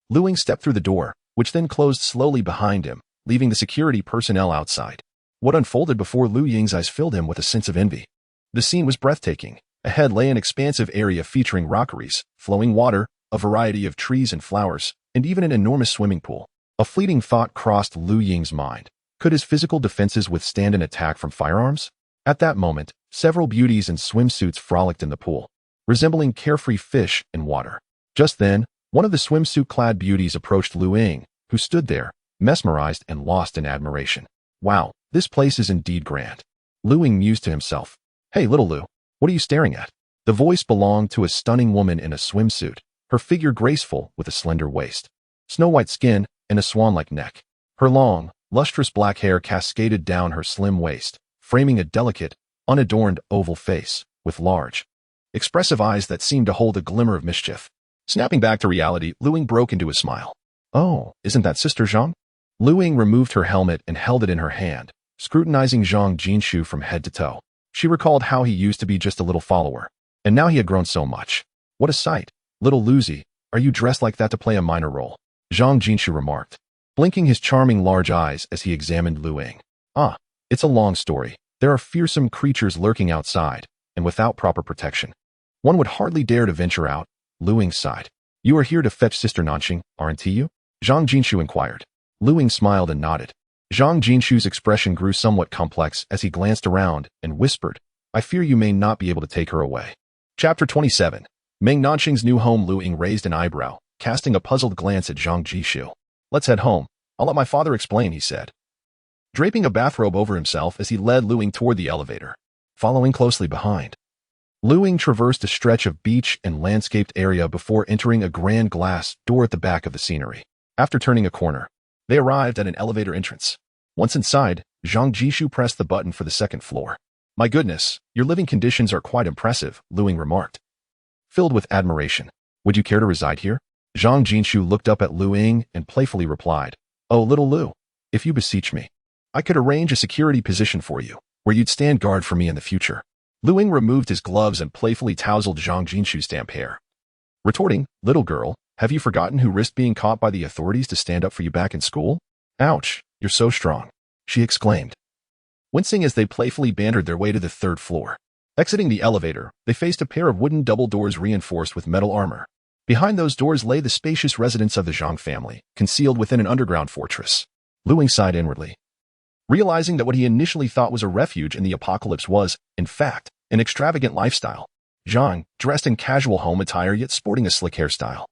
Lu Ying stepped through the door, which then closed slowly behind him, leaving the security personnel outside. What unfolded before Lu Ying's eyes filled him with a sense of envy. The scene was breathtaking. Ahead lay an expansive area featuring rockeries, flowing water, a variety of trees and flowers, and even an enormous swimming pool. A fleeting thought crossed Lu Ying's mind. Could his physical defenses withstand an attack from firearms? At that moment, several beauties in swimsuits frolicked in the pool, resembling carefree fish in water. Just then, one of the swimsuit-clad beauties approached Lu Ying, who stood there, mesmerized and lost in admiration. Wow, this place is indeed grand. Lu Ying mused to himself. Hey, little Lu, what are you staring at? The voice belonged to a stunning woman in a swimsuit, her figure graceful with a slender waist, snow-white skin, and a swan-like neck. Her long, lustrous black hair cascaded down her slim waist, framing a delicate, unadorned oval face, with large, expressive eyes that seemed to hold a glimmer of mischief. Snapping back to reality, Lu Ying broke into a smile. Oh, isn't that Sister Zhang? Lu Ying removed her helmet and held it in her hand, scrutinizing Zhang Jinshu from head to toe. She recalled how he used to be just a little follower, and now he had grown so much. What a sight. Little Lucy, are you dressed like that to play a minor role? Zhang Jinshu remarked, blinking his charming large eyes as he examined Lu Ying. Ah, it's a long story. There are fearsome creatures lurking outside, and without proper protection, one would hardly dare to venture out. Lu Ying sighed. You are here to fetch Sister Nanxing, aren't you? Zhang Jinshu inquired. Lu Ying smiled and nodded. Zhang Jinshu's expression grew somewhat complex as he glanced around and whispered, I fear you may not be able to take her away. Chapter 27. Meng Nanxing's new home. Lu Ying raised an eyebrow, casting a puzzled glance at Zhang Jinshu. Let's head home. I'll let my father explain, he said, draping a bathrobe over himself as he led Lu Ying toward the elevator, following closely behind. Lu Ying traversed a stretch of beach and landscaped area before entering a grand glass door at the back of the scenery. After turning a corner, they arrived at an elevator entrance. Once inside, Zhang Jishu pressed the button for the second floor. My goodness, your living conditions are quite impressive, Lu Ying remarked, filled with admiration. Would you care to reside here? Zhang Jinshu looked up at Lu Ying and playfully replied, Oh, little Lu, if you beseech me, I could arrange a security position for you, where you'd stand guard for me in the future. Lu Ying removed his gloves and playfully tousled Zhang Jinshu's damp hair, retorting, Little girl, have you forgotten who risked being caught by the authorities to stand up for you back in school? Ouch, you're so strong, she exclaimed, wincing as they playfully bantered their way to the third floor. Exiting the elevator, they faced a pair of wooden double doors reinforced with metal armor. Behind those doors lay the spacious residence of the Zhang family, concealed within an underground fortress. Lu Ying sighed inwardly, realizing that what he initially thought was a refuge in the apocalypse was, in fact, an extravagant lifestyle. Zhang, dressed in casual home attire yet sporting a slick hairstyle,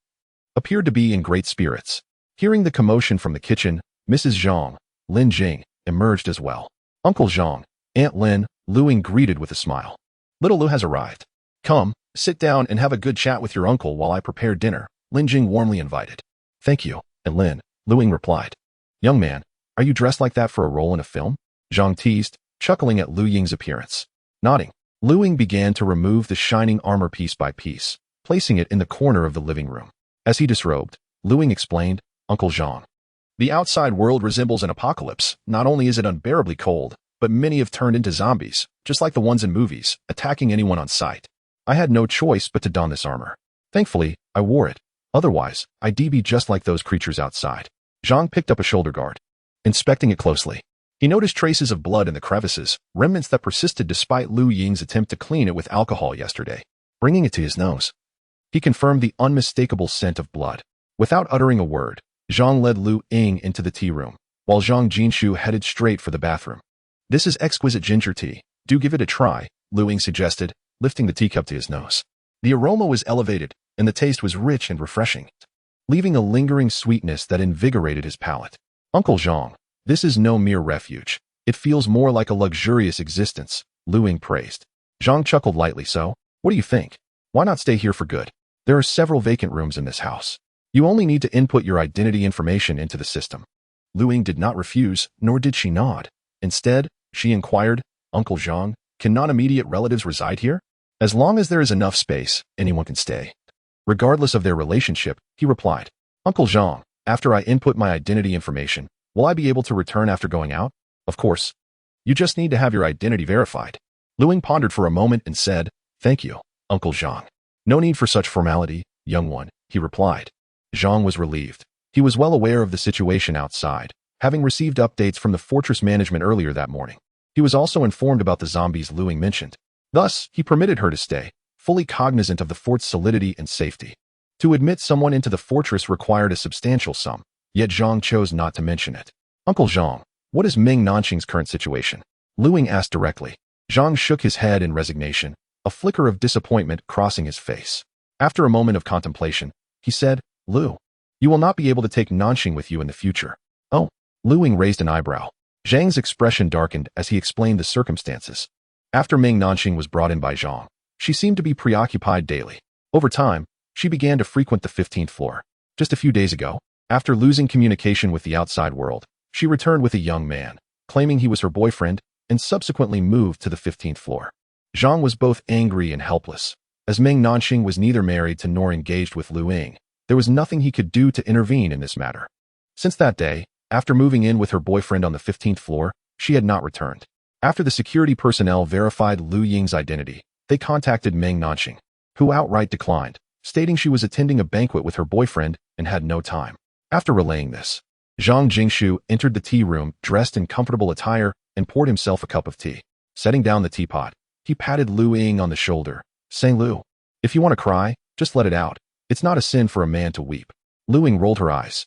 appeared to be in great spirits. Hearing the commotion from the kitchen, Mrs. Zhang, Lin Jing, emerged as well. Uncle Zhang, Aunt Lin, Lu Ying greeted with a smile. Little Lu has arrived. Come, sit down and have a good chat with your uncle while I prepare dinner, Lin Jing warmly invited. Thank you, Aunt Lin, Lu Ying replied. Young man, are you dressed like that for a role in a film? Zhang teased, chuckling at Lu Ying's appearance. Nodding, Lu Ying began to remove the shining armor piece by piece, placing it in the corner of the living room. As he disrobed, Lu Ying explained, Uncle Zhang, the outside world resembles an apocalypse. Not only is it unbearably cold, but many have turned into zombies, just like the ones in movies, attacking anyone on sight. I had no choice but to don this armor. Thankfully, I wore it. Otherwise, I'd be just like those creatures outside. Zhang picked up a shoulder guard, inspecting it closely. He noticed traces of blood in the crevices, remnants that persisted despite Lu Ying's attempt to clean it with alcohol yesterday. Bringing it to his nose, he confirmed the unmistakable scent of blood. Without uttering a word, Zhang led Lu Ying into the tea room, while Zhang Jinshu headed straight for the bathroom. This is exquisite ginger tea. Do give it a try, Lu Ying suggested, lifting the teacup to his nose. The aroma was elevated, and the taste was rich and refreshing, leaving a lingering sweetness that invigorated his palate. Uncle Zhang, this is no mere refuge. It feels more like a luxurious existence, Lu Ying praised. Zhang chuckled lightly. So, what do you think? Why not stay here for good? There are several vacant rooms in this house. You only need to input your identity information into the system. Lu Ying did not refuse, nor did she nod. Instead, she inquired, Uncle Zhang, can non-immediate relatives reside here? As long as there is enough space, anyone can stay. Regardless of their relationship, he replied, Uncle Zhang, after I input my identity information, will I be able to return after going out? Of course. You just need to have your identity verified. Lu Ying pondered for a moment and said, Thank you, Uncle Zhang. No need for such formality, young one, he replied. Zhang was relieved. He was well aware of the situation outside, having received updates from the fortress management earlier that morning. He was also informed about the zombies Lu Ying mentioned. Thus, he permitted her to stay, fully cognizant of the fort's solidity and safety. To admit someone into the fortress required a substantial sum, yet Zhang chose not to mention it. Uncle Zhang, what is Meng Nanxing's current situation? Lu Ying asked directly. Zhang shook his head in resignation, a flicker of disappointment crossing his face. After a moment of contemplation, he said, Lu, you will not be able to take Nanxing with you in the future. Oh, Lu Ying raised an eyebrow. Zhang's expression darkened as he explained the circumstances. After Meng Nanxing was brought in by Zhang, she seemed to be preoccupied daily. Over time, she began to frequent the 15th floor. Just a few days ago, after losing communication with the outside world, she returned with a young man, claiming he was her boyfriend, and subsequently moved to the 15th floor. Zhang was both angry and helpless. As Meng Nanxing was neither married to nor engaged with Lu Ying, there was nothing he could do to intervene in this matter. Since that day, after moving in with her boyfriend on the 15th floor, she had not returned. After the security personnel verified Lu Ying's identity, they contacted Meng Nanxing, who outright declined, stating she was attending a banquet with her boyfriend and had no time. After relaying this, Zhang Jingshu entered the tea room dressed in comfortable attire and poured himself a cup of tea. Setting down the teapot, he patted Lu Ying on the shoulder, saying, Lu, if you want to cry, just let it out. It's not a sin for a man to weep. Lu Ying rolled her eyes.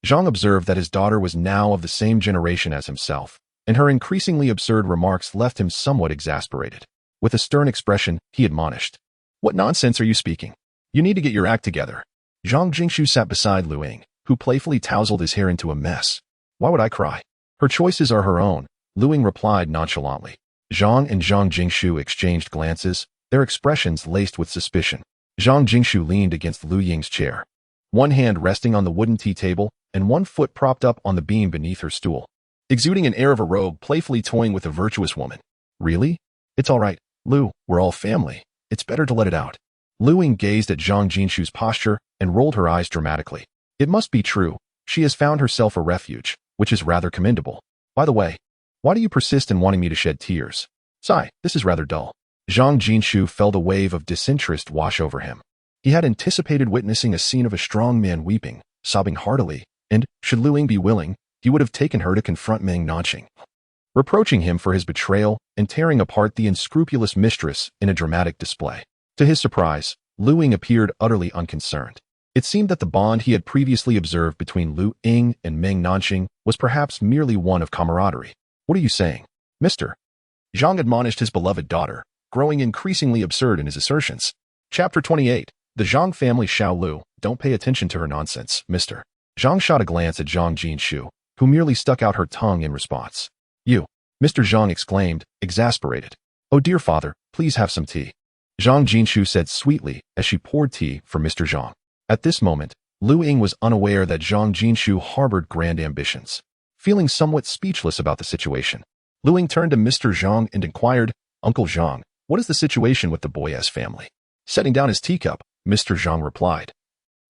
Zhang observed that his daughter was now of the same generation as himself, and her increasingly absurd remarks left him somewhat exasperated. With a stern expression, he admonished, What nonsense are you speaking? You need to get your act together. Zhang Jingshu sat beside Lu Ying, who playfully tousled his hair into a mess. Why would I cry? Her choices are her own, Lu Ying replied nonchalantly. Zhang and Zhang Jingshu exchanged glances, their expressions laced with suspicion. Zhang Jingshu leaned against Lu Ying's chair, one hand resting on the wooden tea table and one foot propped up on the beam beneath her stool, exuding an air of a rogue playfully toying with a virtuous woman. Really? It's all right, Lu, we're all family. It's better to let it out. Lu Ying gazed at Zhang Jingshu's posture and rolled her eyes dramatically. It must be true. She has found herself a refuge, which is rather commendable. By the way, why do you persist in wanting me to shed tears? Sigh, this is rather dull. Zhang Jingshu felt a wave of disinterest wash over him. He had anticipated witnessing a scene of a strong man weeping, sobbing heartily, and, should Lu Ying be willing, he would have taken her to confront Meng Nanxing, reproaching him for his betrayal and tearing apart the unscrupulous mistress in a dramatic display. To his surprise, Lu Ying appeared utterly unconcerned. It seemed that the bond he had previously observed between Lu Ying and Meng Nanxing was perhaps merely one of camaraderie. What are you saying, mister? Zhang admonished his beloved daughter, growing increasingly absurd in his assertions. Chapter 28. The Zhang family Xiao Lu. Don't pay attention to her nonsense, mister. Zhang shot a glance at Zhang Jingshu, who merely stuck out her tongue in response. You, Mr. Zhang exclaimed, exasperated. Oh dear father, please have some tea. Zhang Jingshu said sweetly as she poured tea for Mr. Zhang. At this moment, Lu Ying was unaware that Zhang Jingshu harbored grand ambitions. Feeling somewhat speechless about the situation, Lu Ying turned to Mr. Zhang and inquired, Uncle Zhang, what is the situation with the Boyes family? Setting down his teacup, Mr. Zhang replied.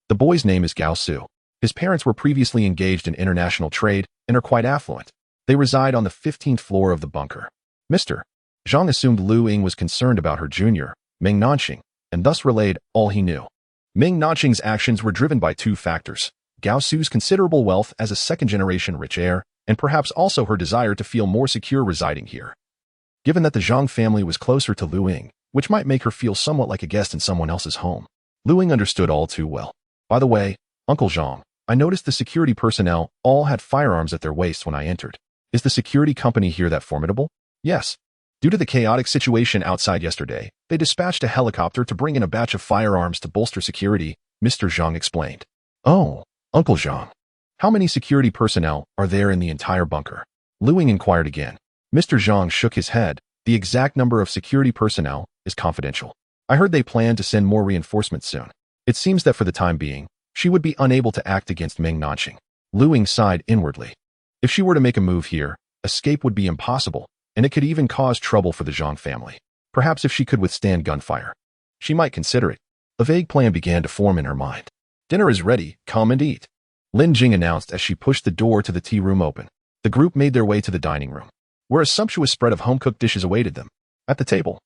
The boy's name is Gao Su. His parents were previously engaged in international trade and are quite affluent. They reside on the 15th floor of the bunker. Mr. Zhang assumed Lu Ying was concerned about her junior, Meng Nanxing, and thus relayed all he knew. Meng Nanxing's actions were driven by two factors, Gao Su's considerable wealth as a second-generation rich heir, and perhaps also her desire to feel more secure residing here. Given that the Zhang family was closer to Lu Ying, which might make her feel somewhat like a guest in someone else's home, Lu Ying understood all too well. By the way, Uncle Zhang, I noticed the security personnel all had firearms at their waists when I entered. Is the security company here that formidable? Yes. Due to the chaotic situation outside yesterday, they dispatched a helicopter to bring in a batch of firearms to bolster security, Mr. Zhang explained. Oh, Uncle Zhang. How many security personnel are there in the entire bunker? Lu Ying inquired again. Mr. Zhang shook his head. The exact number of security personnel is confidential. I heard they plan to send more reinforcements soon. It seems that for the time being, she would be unable to act against Meng Nanxing. Lu Ying sighed inwardly. If she were to make a move here, Escape would be impossible, and it could even cause trouble for the Zhang family. Perhaps if she could withstand gunfire, she might consider it. A vague plan began to form in her mind. "Dinner is ready, come and eat," Lin Jing announced as she pushed the door to the tea room open. The group made their way to the dining room, where a sumptuous spread of home-cooked dishes awaited them. At the table,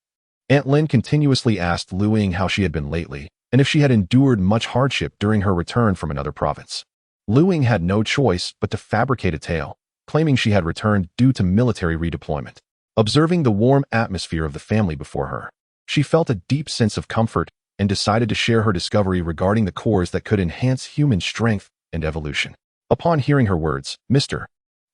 Aunt Lin continuously asked Lu Ying how she had been lately, and if she had endured much hardship during her return from another province. Lu Ying had no choice but to fabricate a tale, claiming she had returned due to military redeployment. Observing the warm atmosphere of the family before her, she felt a deep sense of comfort and decided to share her discovery regarding the cores that could enhance human strength and evolution. Upon hearing her words, Mr.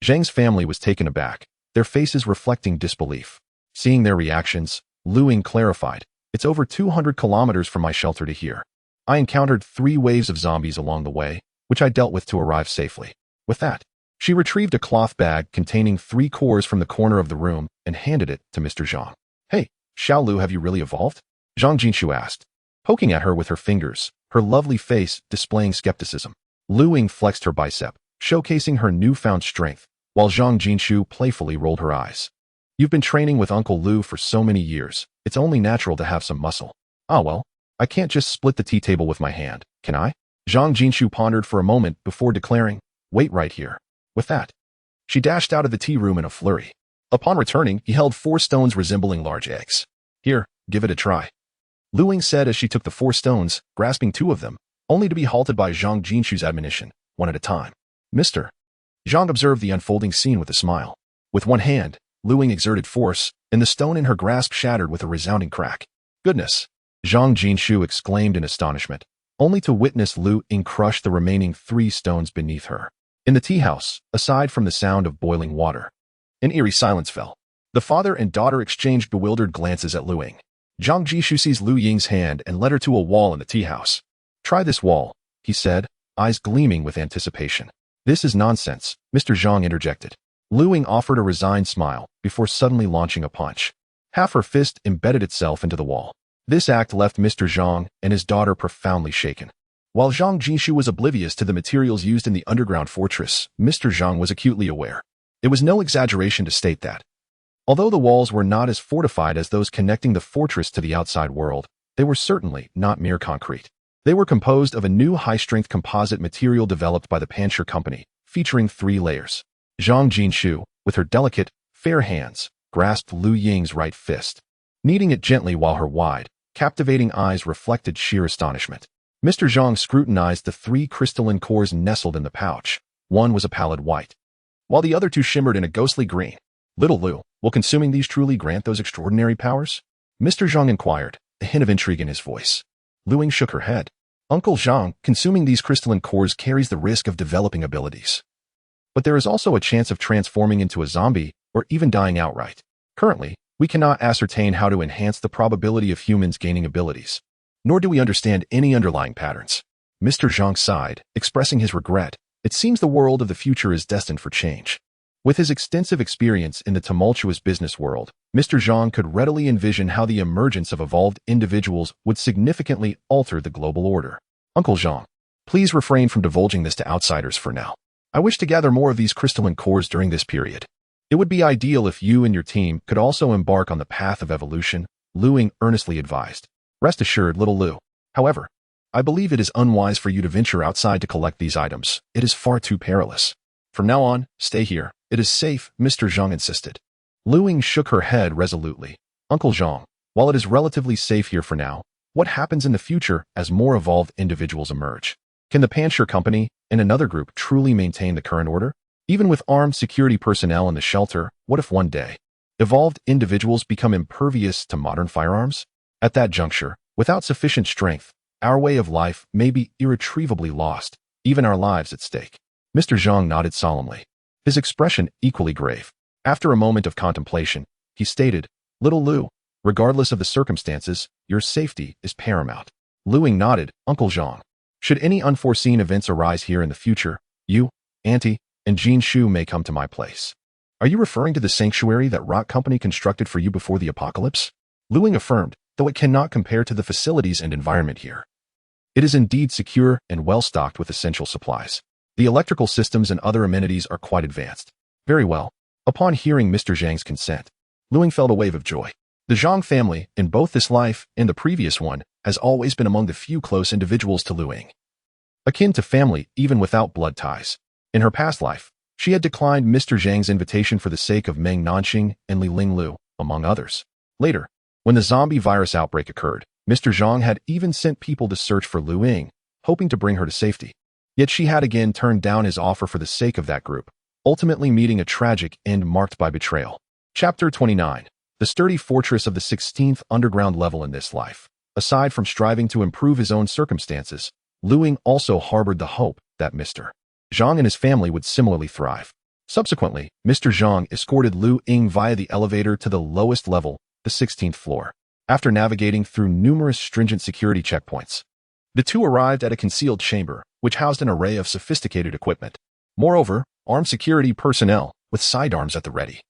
Zhang's family was taken aback, their faces reflecting disbelief. Seeing their reactions, Lu Ying clarified, "It's over 200 kilometers from my shelter to here. I encountered 3 waves of zombies along the way, which I dealt with to arrive safely." With that, she retrieved a cloth bag containing 3 cores from the corner of the room and handed it to Mr. Zhang. "Hey, Xiaolu, have you really evolved?" Zhang Jinshu asked, poking at her with her fingers, her lovely face displaying skepticism. Lu Ying flexed her bicep, showcasing her newfound strength, while Zhang Jinshu playfully rolled her eyes. "You've been training with Uncle Lu for so many years, it's only natural to have some muscle." "Ah well, I can't just split the tea table with my hand, can I?" Zhang Jinshu pondered for a moment before declaring, "Wait right here." With that, she dashed out of the tea room in a flurry. Upon returning, he held 4 stones resembling large eggs. "Here, give it a try," Lu Ying said as she took the 4 stones, grasping 2 of them, only to be halted by Zhang Jinshu's admonition, "One at a time." "Mr." Zhang observed the unfolding scene with a smile. With one hand, Lu Ying exerted force, and the stone in her grasp shattered with a resounding crack. "Goodness!" Zhang Jinshu exclaimed in astonishment, only to witness Lu Ying crush the remaining 3 stones beneath her. In the tea house, aside from the sound of boiling water, an eerie silence fell. The father and daughter exchanged bewildered glances at Lu Ying. Zhang Jishu seized Lu Ying's hand and led her to a wall in the tea house. "Try this wall," he said, eyes gleaming with anticipation. "This is nonsense," Mr. Zhang interjected. Lu Ying offered a resigned smile before suddenly launching a punch. Half her fist embedded itself into the wall. This act left Mr. Zhang and his daughter profoundly shaken. While Zhang Jishu was oblivious to the materials used in the underground fortress, Mr. Zhang was acutely aware. It was no exaggeration to state that, although the walls were not as fortified as those connecting the fortress to the outside world, they were certainly not mere concrete. They were composed of a new high-strength composite material developed by the Panshir Company, featuring 3 layers. Zhang Jinshu, with her delicate, fair hands, grasped Lu Ying's right fist, kneading it gently while her wide, captivating eyes reflected sheer astonishment. Mr. Zhang scrutinized the 3 crystalline cores nestled in the pouch. One was a pallid white, while the other 2 shimmered in a ghostly green. "Little Lu, will consuming these truly grant those extraordinary powers?" Mr. Zhang inquired, a hint of intrigue in his voice. Lu Ying shook her head. "Uncle Zhang, consuming these crystalline cores carries the risk of developing abilities. But there is also a chance of transforming into a zombie or even dying outright. Currently, we cannot ascertain how to enhance the probability of humans gaining abilities, nor do we understand any underlying patterns." Mr. Zhang sighed, expressing his regret. It seems the world of the future is destined for change. With his extensive experience in the tumultuous business world, Mr. Zhang could readily envision how the emergence of evolved individuals would significantly alter the global order. "Uncle Zhang, please refrain from divulging this to outsiders for now. I wish to gather more of these crystalline cores during this period. It would be ideal if you and your team could also embark on the path of evolution," Lu Ying earnestly advised. "Rest assured, little Lu. However, I believe it is unwise for you to venture outside to collect these items. It is far too perilous. From now on, stay here. It is safe," Mr. Zhang insisted. Lu Ying shook her head resolutely. "Uncle Zhang, while it is relatively safe here for now, what happens in the future as more evolved individuals emerge? Can the Panshir Company and another group truly maintain the current order? Even with armed security personnel in the shelter, what if one day evolved individuals become impervious to modern firearms? At that juncture, without sufficient strength, our way of life may be irretrievably lost, even our lives at stake." Mr. Zhang nodded solemnly, his expression equally grave. After a moment of contemplation, he stated, "Little Lu, regardless of the circumstances, your safety is paramount." Lu Ying nodded. "Uncle Zhang, should any unforeseen events arise here in the future, you, Auntie, and Jean Shu may come to my place." "Are you referring to the sanctuary that Rock Company constructed for you before the apocalypse?" Lu Ying affirmed, though it cannot compare to the facilities and environment here. It is indeed secure and well-stocked with essential supplies. The electrical systems and other amenities are quite advanced. "Very well. Upon hearing Mr. Zhang's consent, Lu Ying felt a wave of joy. The Zhang family, in both this life and the previous one, has always been among the few close individuals to Lu Ying, akin to family even without blood ties. In her past life, she had declined Mr. Zhang's invitation for the sake of Meng Nanxing and Li Linglu, among others. Later, when the zombie virus outbreak occurred, Mr. Zhang had even sent people to search for Lu Ying, hoping to bring her to safety. Yet she had again turned down his offer for the sake of that group, ultimately meeting a tragic end marked by betrayal. Chapter 29. The sturdy fortress of the 16th underground level. In this life, aside from striving to improve his own circumstances, Lu Ying also harbored the hope that Mr. Zhang and his family would similarly thrive. Subsequently, Mr. Zhang escorted Lu Ying via the elevator to the lowest level, the 16th floor. After navigating through numerous stringent security checkpoints, the two arrived at a concealed chamber, which housed an array of sophisticated equipment. Moreover, armed security personnel, with sidearms at the ready,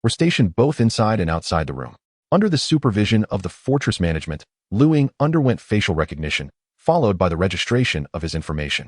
were stationed both inside and outside the room. Under the supervision of the fortress management, Lu Ying underwent facial recognition, followed by the registration of his information.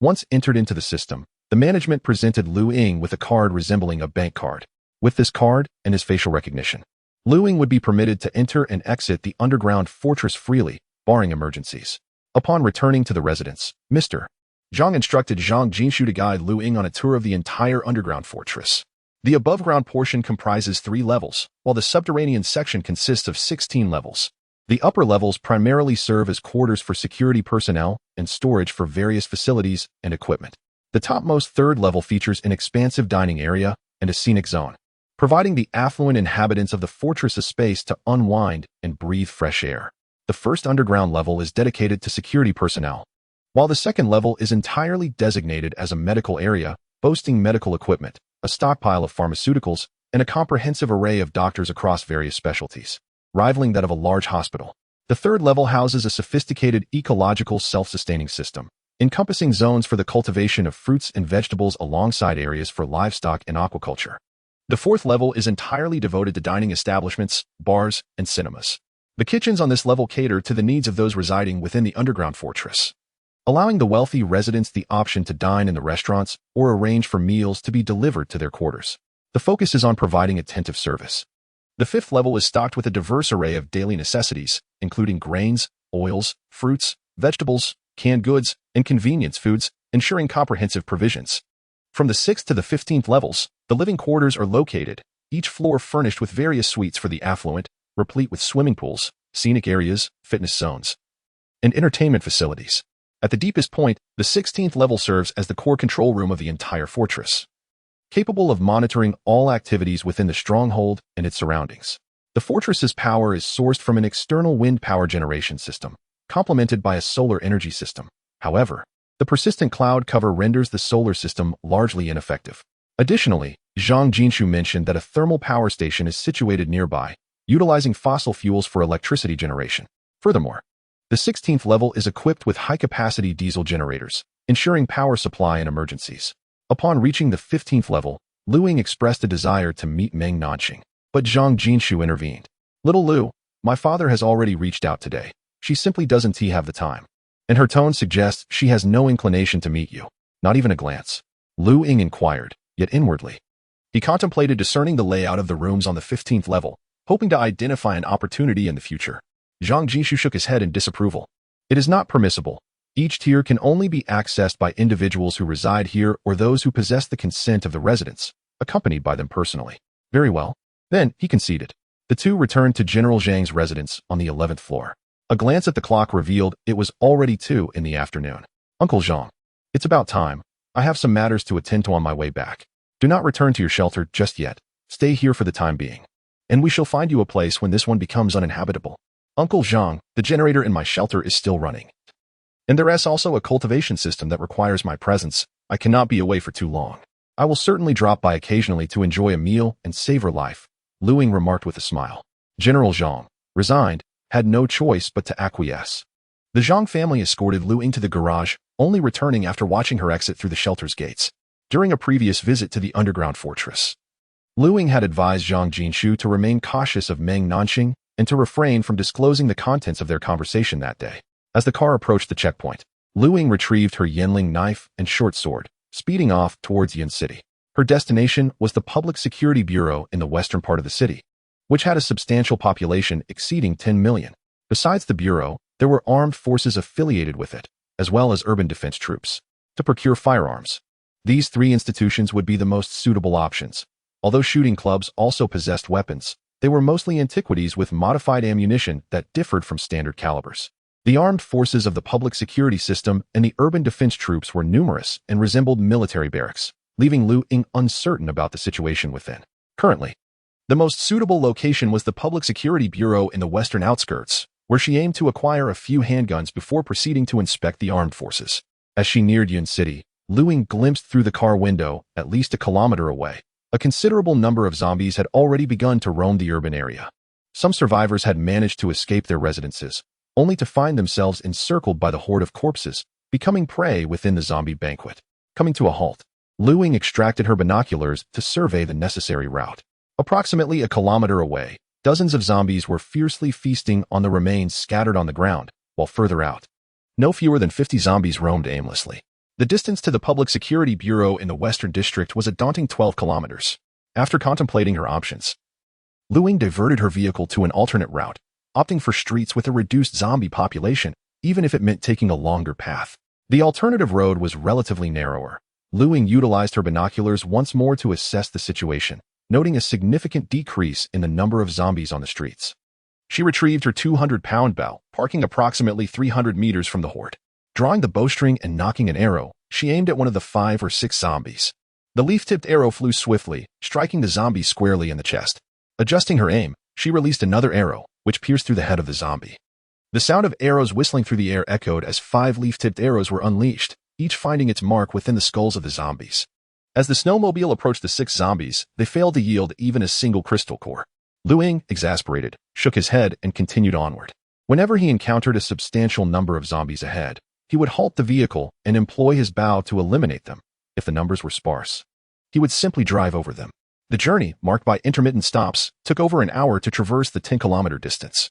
Once entered into the system, the management presented Lu Ying with a card resembling a bank card. With this card and his facial recognition, Lu Ying would be permitted to enter and exit the underground fortress freely, barring emergencies. Upon returning to the residence, Mr. Zhang instructed Zhang Jinshu to guide Lu Ying on a tour of the entire underground fortress. The above-ground portion comprises 3 levels, while the subterranean section consists of 16 levels. The upper levels primarily serve as quarters for security personnel and storage for various facilities and equipment. The topmost 3rd level features an expansive dining area and a scenic zone, providing the affluent inhabitants of the fortress a space to unwind and breathe fresh air. The first underground level is dedicated to security personnel, while the second level is entirely designated as a medical area, boasting medical equipment, a stockpile of pharmaceuticals, and a comprehensive array of doctors across various specialties, rivaling that of a large hospital. The third level houses a sophisticated ecological self-sustaining system, encompassing zones for the cultivation of fruits and vegetables alongside areas for livestock and aquaculture. The fourth level is entirely devoted to dining establishments, bars, and cinemas. The kitchens on this level cater to the needs of those residing within the underground fortress, allowing the wealthy residents the option to dine in the restaurants or arrange for meals to be delivered to their quarters. The focus is on providing attentive service. The fifth level is stocked with a diverse array of daily necessities, including grains, oils, fruits, vegetables, canned goods, and convenience foods, ensuring comprehensive provisions. From the 6th to the 15th levels, the living quarters are located, each floor furnished with various suites for the affluent, replete with swimming pools, scenic areas, fitness zones, and entertainment facilities. At the deepest point, the 16th level serves as the core control room of the entire fortress, capable of monitoring all activities within the stronghold and its surroundings. The fortress's power is sourced from an external wind power generation system, complemented by a solar energy system. However, the persistent cloud cover renders the solar system largely ineffective. Additionally, Zhang Jinshu mentioned that a thermal power station is situated nearby, utilizing fossil fuels for electricity generation. Furthermore, the 16th level is equipped with high-capacity diesel generators, ensuring power supply in emergencies. Upon reaching the 15th level, Lu Ying expressed a desire to meet Meng Nanxing, but Zhang Jinshu intervened. "Little Lu, my father has already reached out today. She simply doesn't have the time." And her tone suggests she has no inclination to meet you, not even a glance. Lu Ying inquired, yet inwardly, he contemplated discerning the layout of the rooms on the 15th level, hoping to identify an opportunity in the future. Zhang Jinshu shook his head in disapproval. "It is not permissible. Each tier can only be accessed by individuals who reside here or those who possess the consent of the residents, accompanied by them personally." "Very well." Then he conceded. The two returned to General Zhang's residence on the 11th floor. A glance at the clock revealed it was already 2 in the afternoon. "Uncle Zhang, it's about time. I have some matters to attend to on my way back. Do not return to your shelter just yet. Stay here for the time being, and we shall find you a place when this one becomes uninhabitable." "Uncle Zhang, the generator in my shelter is still running. And there is also a cultivation system that requires my presence. I cannot be away for too long. I will certainly drop by occasionally to enjoy a meal and savor life," Lu Ying remarked with a smile. General Zhang, resigned, had no choice but to acquiesce. The Zhang family escorted Lu Ying to the garage, only returning after watching her exit through the shelter's gates. During a previous visit to the underground fortress, Lu Ying had advised Zhang Jinshu to remain cautious of Meng Nanxing and to refrain from disclosing the contents of their conversation that day. As the car approached the checkpoint, Lu Ying retrieved her Yenling knife and short sword, speeding off towards Yin City. Her destination was the Public Security Bureau in the western part of the city, which had a substantial population exceeding 10 million. Besides the bureau, there were armed forces affiliated with it, as well as urban defense troops, to procure firearms. These three institutions would be the most suitable options. Although shooting clubs also possessed weapons, they were mostly antiquities with modified ammunition that differed from standard calibers. The armed forces of the public security system and the urban defense troops were numerous and resembled military barracks, leaving Lu Ying uncertain about the situation within. Currently, the most suitable location was the Public Security Bureau in the western outskirts, where she aimed to acquire a few handguns before proceeding to inspect the armed forces. As she neared Yun City, Lu Ying glimpsed through the car window, at least a kilometer away. A considerable number of zombies had already begun to roam the urban area. Some survivors had managed to escape their residences, only to find themselves encircled by the horde of corpses, becoming prey within the zombie banquet. Coming to a halt, Lu Ying extracted her binoculars to survey the necessary route. Approximately a kilometer away, dozens of zombies were fiercely feasting on the remains scattered on the ground, while further out, no fewer than 50 zombies roamed aimlessly. The distance to the Public Security Bureau in the Western District was a daunting 12 kilometers. After contemplating her options, Lu Ying diverted her vehicle to an alternate route, opting for streets with a reduced zombie population, even if it meant taking a longer path. The alternative road was relatively narrower. Lu Ying utilized her binoculars once more to assess the situation, noting a significant decrease in the number of zombies on the streets. She retrieved her 200-pound bow, parking approximately 300 meters from the horde. Drawing the bowstring and nocking an arrow, she aimed at one of the 5 or 6 zombies. The leaf-tipped arrow flew swiftly, striking the zombie squarely in the chest. Adjusting her aim, she released another arrow, which pierced through the head of the zombie. The sound of arrows whistling through the air echoed as 5 leaf-tipped arrows were unleashed, each finding its mark within the skulls of the zombies. As the snowmobile approached the 6 zombies, they failed to yield even a single crystal core. Lu Ying, exasperated, shook his head and continued onward. Whenever he encountered a substantial number of zombies ahead, he would halt the vehicle and employ his bow to eliminate them. If the numbers were sparse, he would simply drive over them. The journey, marked by intermittent stops, took over an hour to traverse the 10-kilometer distance,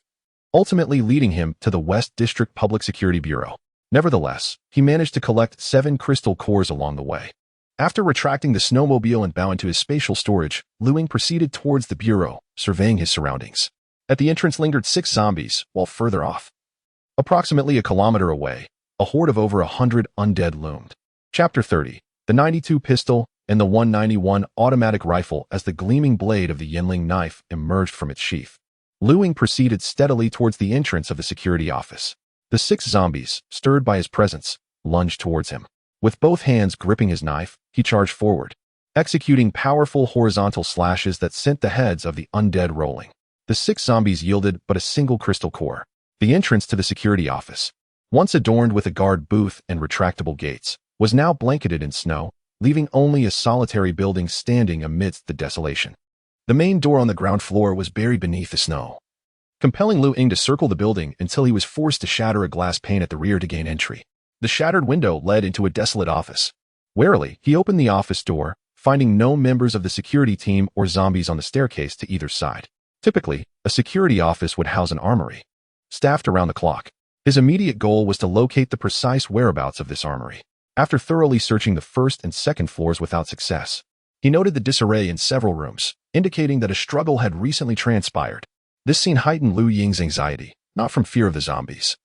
ultimately leading him to the West District Public Security Bureau. Nevertheless, he managed to collect 7 crystal cores along the way. After retracting the snowmobile and bowing to his spatial storage, Lu Ying proceeded towards the bureau, surveying his surroundings. At the entrance lingered 6 zombies, while further off, approximately a kilometer away, a horde of over 100 undead loomed. Chapter 30. The 92 pistol and the 191 automatic rifle. As the gleaming blade of the Yinling knife emerged from its sheath, Lu Ying proceeded steadily towards the entrance of the security office. The 6 zombies, stirred by his presence, lunged towards him. With both hands gripping his knife, he charged forward, executing powerful horizontal slashes that sent the heads of the undead rolling. The 6 zombies yielded but a single crystal core. The entrance to the security office, once adorned with a guard booth and retractable gates, was now blanketed in snow, leaving only a solitary building standing amidst the desolation. The main door on the ground floor was buried beneath the snow, compelling Lu Ying to circle the building until he was forced to shatter a glass pane at the rear to gain entry. The shattered window led into a desolate office. Warily, he opened the office door, finding no members of the security team or zombies on the staircase to either side. Typically, a security office would house an armory, staffed around the clock. His immediate goal was to locate the precise whereabouts of this armory. After thoroughly searching the first and second floors without success, he noted the disarray in several rooms, indicating that a struggle had recently transpired. This scene heightened Lu Ying's anxiety, not from fear of the zombies,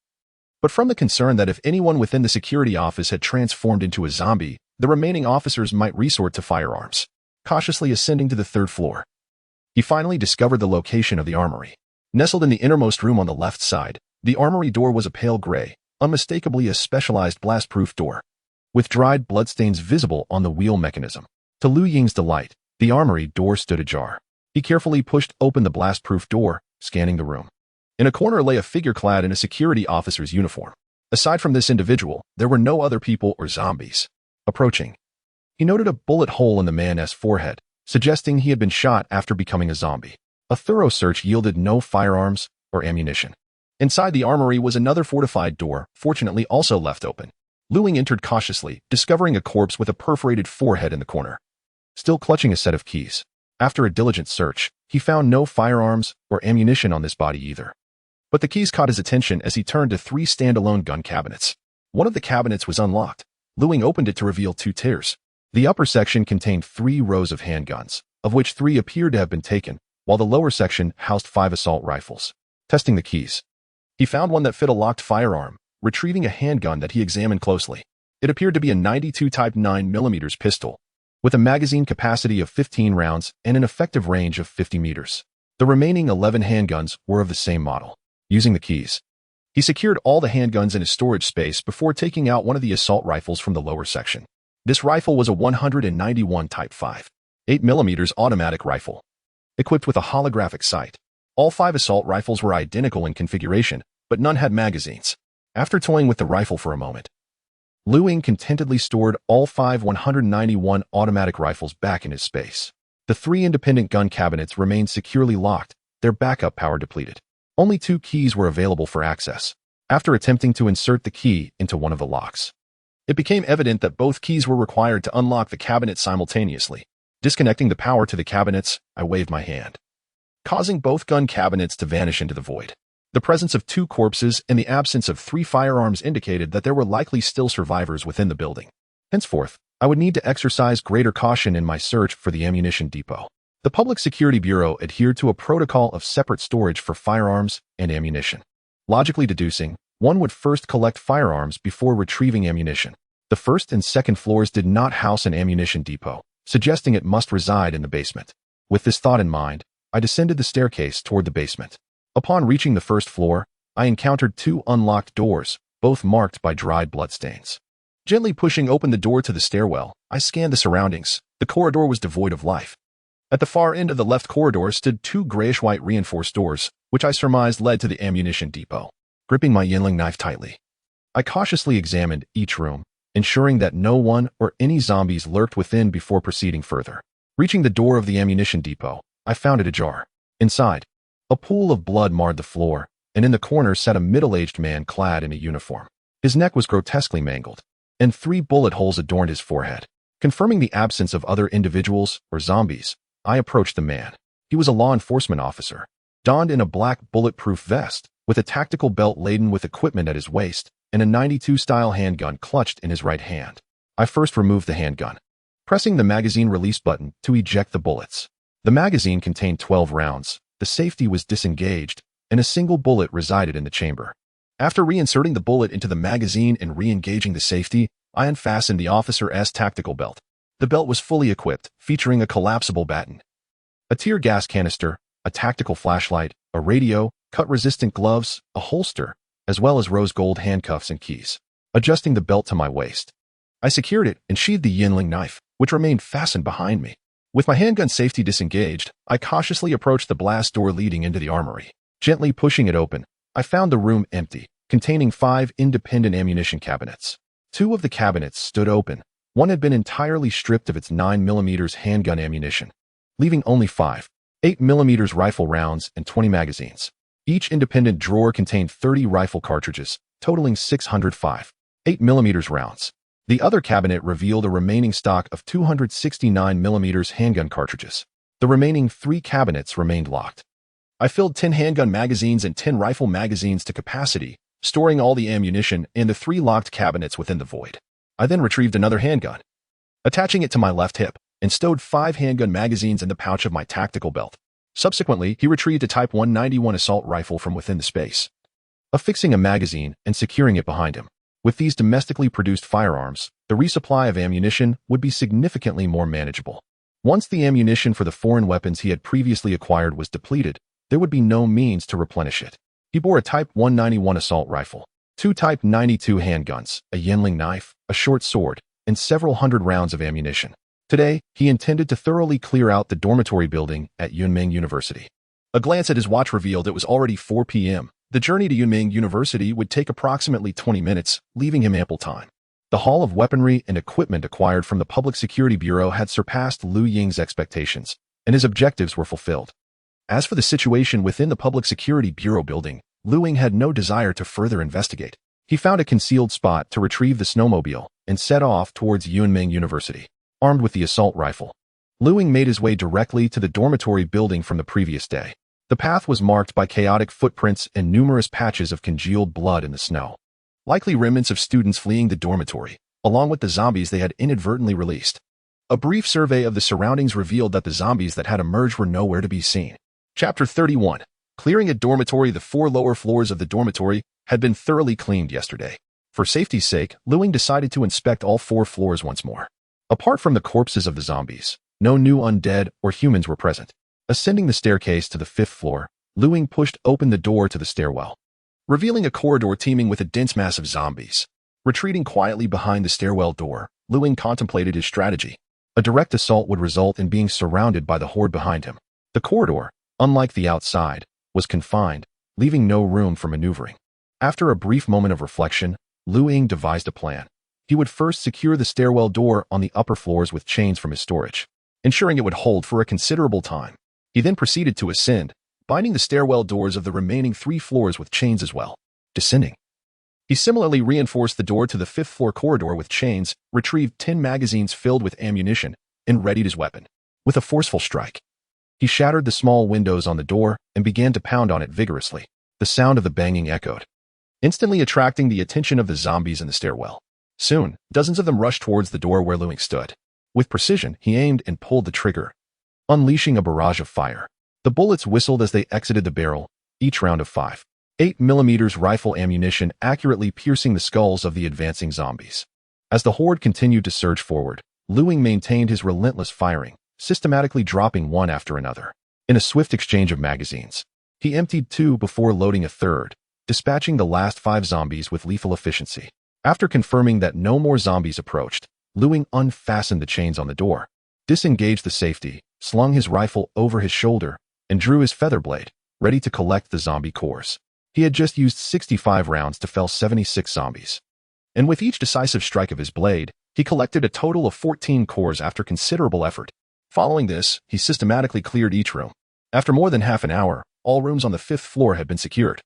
but from the concern that if anyone within the security office had transformed into a zombie, the remaining officers might resort to firearms. Cautiously ascending to the 3rd floor, he finally discovered the location of the armory. Nestled in the innermost room on the left side, the armory door was a pale gray, unmistakably a specialized blast-proof door, with dried bloodstains visible on the wheel mechanism. To Lu Ying's delight, the armory door stood ajar. He carefully pushed open the blast-proof door, scanning the room. In a corner lay a figure clad in a security officer's uniform. Aside from this individual, there were no other people or zombies. Approaching, he noted a bullet hole in the man's forehead, suggesting he had been shot after becoming a zombie. A thorough search yielded no firearms or ammunition. Inside the armory was another fortified door, fortunately also left open. Lu Ying entered cautiously, discovering a corpse with a perforated forehead in the corner, still clutching a set of keys. After a diligent search, he found no firearms or ammunition on this body either. But the keys caught his attention as he turned to 3 standalone gun cabinets. One of the cabinets was unlocked. Lu Ying opened it to reveal 2 tears. The upper section contained 3 rows of handguns, of which 3 appeared to have been taken, while the lower section housed 5 assault rifles. Testing the keys, he found one that fit a locked firearm, retrieving a handgun that he examined closely. It appeared to be a .92 Type 9mm pistol, with a magazine capacity of 15 rounds and an effective range of 50 meters. The remaining 11 handguns were of the same model. Using the keys, he secured all the handguns in his storage space before taking out one of the assault rifles from the lower section. This rifle was a 191 Type 5.8mm automatic rifle, equipped with a holographic sight. All 5 assault rifles were identical in configuration, but none had magazines. After toying with the rifle for a moment, Ying contentedly stored all 5 191 automatic rifles back in his space. The 3 independent gun cabinets remained securely locked, their backup power depleted. Only 2 keys were available for access. After attempting to insert the key into one of the locks, it became evident that both keys were required to unlock the cabinet simultaneously. Disconnecting the power to the cabinets, I waved my hand, causing both gun cabinets to vanish into the void. The presence of 2 corpses and the absence of 3 firearms indicated that there were likely still survivors within the building. Henceforth, I would need to exercise greater caution in my search for the ammunition depot. The Public Security Bureau adhered to a protocol of separate storage for firearms and ammunition. Logically deducing, one would first collect firearms before retrieving ammunition. The first and second floors did not house an ammunition depot, suggesting it must reside in the basement. With this thought in mind, I descended the staircase toward the basement. Upon reaching the first floor, I encountered 2 unlocked doors, both marked by dried bloodstains. Gently pushing open the door to the stairwell, I scanned the surroundings. The corridor was devoid of life. At the far end of the left corridor stood 2 grayish-white reinforced doors, which I surmised led to the ammunition depot. Gripping my Yingling knife tightly, I cautiously examined each room, ensuring that no one or any zombies lurked within before proceeding further. Reaching the door of the ammunition depot, I found it ajar. Inside, a pool of blood marred the floor, and in the corner sat a middle-aged man clad in a uniform. His neck was grotesquely mangled, and 3 bullet holes adorned his forehead. Confirming the absence of other individuals or zombies, I approached the man. He was a law enforcement officer, donned in a black bulletproof vest, with a tactical belt laden with equipment at his waist, and a .92-style handgun clutched in his right hand. I first removed the handgun, pressing the magazine release button to eject the bullets. The magazine contained 12 rounds, the safety was disengaged, and a single bullet resided in the chamber. After reinserting the bullet into the magazine and re-engaging the safety, I unfastened the officer's tactical belt. The belt was fully equipped, featuring a collapsible baton, a tear gas canister, a tactical flashlight, a radio, cut-resistant gloves, a holster, as well as rose gold handcuffs and keys. Adjusting the belt to my waist, I secured it and sheathed the Yingling knife, which remained fastened behind me. With my handgun safety disengaged, I cautiously approached the blast door leading into the armory. Gently pushing it open, I found the room empty, containing 5 independent ammunition cabinets. 2 of the cabinets stood open. One had been entirely stripped of its 9mm handgun ammunition, leaving only 5 8mm rifle rounds and 20 magazines. Each independent drawer contained 30 rifle cartridges, totaling 605 8mm rounds. The other cabinet revealed a remaining stock of 269mm handgun cartridges. The remaining 3 cabinets remained locked. I filled 10 handgun magazines and 10 rifle magazines to capacity, storing all the ammunition in the 3 locked cabinets within the void. I then retrieved another handgun, attaching it to my left hip, and stowed 5 handgun magazines in the pouch of my tactical belt. Subsequently, he retrieved a Type 191 assault rifle from within the space, affixing a magazine and securing it behind him. With these domestically produced firearms, the resupply of ammunition would be significantly more manageable. Once the ammunition for the foreign weapons he had previously acquired was depleted, there would be no means to replenish it. He bore a Type 191 assault rifle, 2 Type 92 handguns, a Yingling knife, a short sword, and several hundred rounds of ammunition. Today, he intended to thoroughly clear out the dormitory building at Yunmeng University. A glance at his watch revealed it was already 4 p.m. The journey to Yunmeng University would take approximately 20 minutes, leaving him ample time. The haul of weaponry and equipment acquired from the Public Security Bureau had surpassed Lu Ying's expectations, and his objectives were fulfilled. As for the situation within the Public Security Bureau building, Lu Ying had no desire to further investigate. He found a concealed spot to retrieve the snowmobile and set off towards Yunmeng University. Armed with the assault rifle, Lu Ying made his way directly to the dormitory building from the previous day. The path was marked by chaotic footprints and numerous patches of congealed blood in the snow, likely remnants of students fleeing the dormitory, along with the zombies they had inadvertently released. A brief survey of the surroundings revealed that the zombies that had emerged were nowhere to be seen. Chapter 31. Clearing a dormitory. The 4 lower floors of the dormitory had been thoroughly cleaned yesterday. For safety's sake, Ying decided to inspect all 4 floors once more. Apart from the corpses of the zombies, no new undead or humans were present. Ascending the staircase to the 5th floor, Ying pushed open the door to the stairwell, revealing a corridor teeming with a dense mass of zombies. Retreating quietly behind the stairwell door, Ying contemplated his strategy. A direct assault would result in being surrounded by the horde behind him. The corridor, unlike the outside, was confined, leaving no room for maneuvering. After a brief moment of reflection, Ying devised a plan. He would first secure the stairwell door on the upper floors with chains from his storage, ensuring it would hold for a considerable time. He then proceeded to ascend, binding the stairwell doors of the remaining 3 floors with chains as well. Descending, he similarly reinforced the door to the 5th floor corridor with chains, retrieved 10 magazines filled with ammunition, and readied his weapon. With a forceful strike, he shattered the small windows on the door and began to pound on it vigorously. The sound of the banging echoed, instantly attracting the attention of the zombies in the stairwell. Soon, dozens of them rushed towards the door where Ying stood. With precision, he aimed and pulled the trigger, unleashing a barrage of fire. The bullets whistled as they exited the barrel, each round of 5.8mm rifle ammunition accurately piercing the skulls of the advancing zombies. As the horde continued to surge forward, Ying maintained his relentless firing, systematically dropping one after another. In a swift exchange of magazines, he emptied 2 before loading a third, dispatching the last 5 zombies with lethal efficiency. After confirming that no more zombies approached, Ying unfastened the chains on the door, disengaged the safety, slung his rifle over his shoulder, and drew his feather blade, ready to collect the zombie cores. He had just used 65 rounds to fell 76 zombies. And with each decisive strike of his blade, he collected a total of 14 cores after considerable effort. Following this, he systematically cleared each room. After more than half an hour, all rooms on the 5th floor had been secured.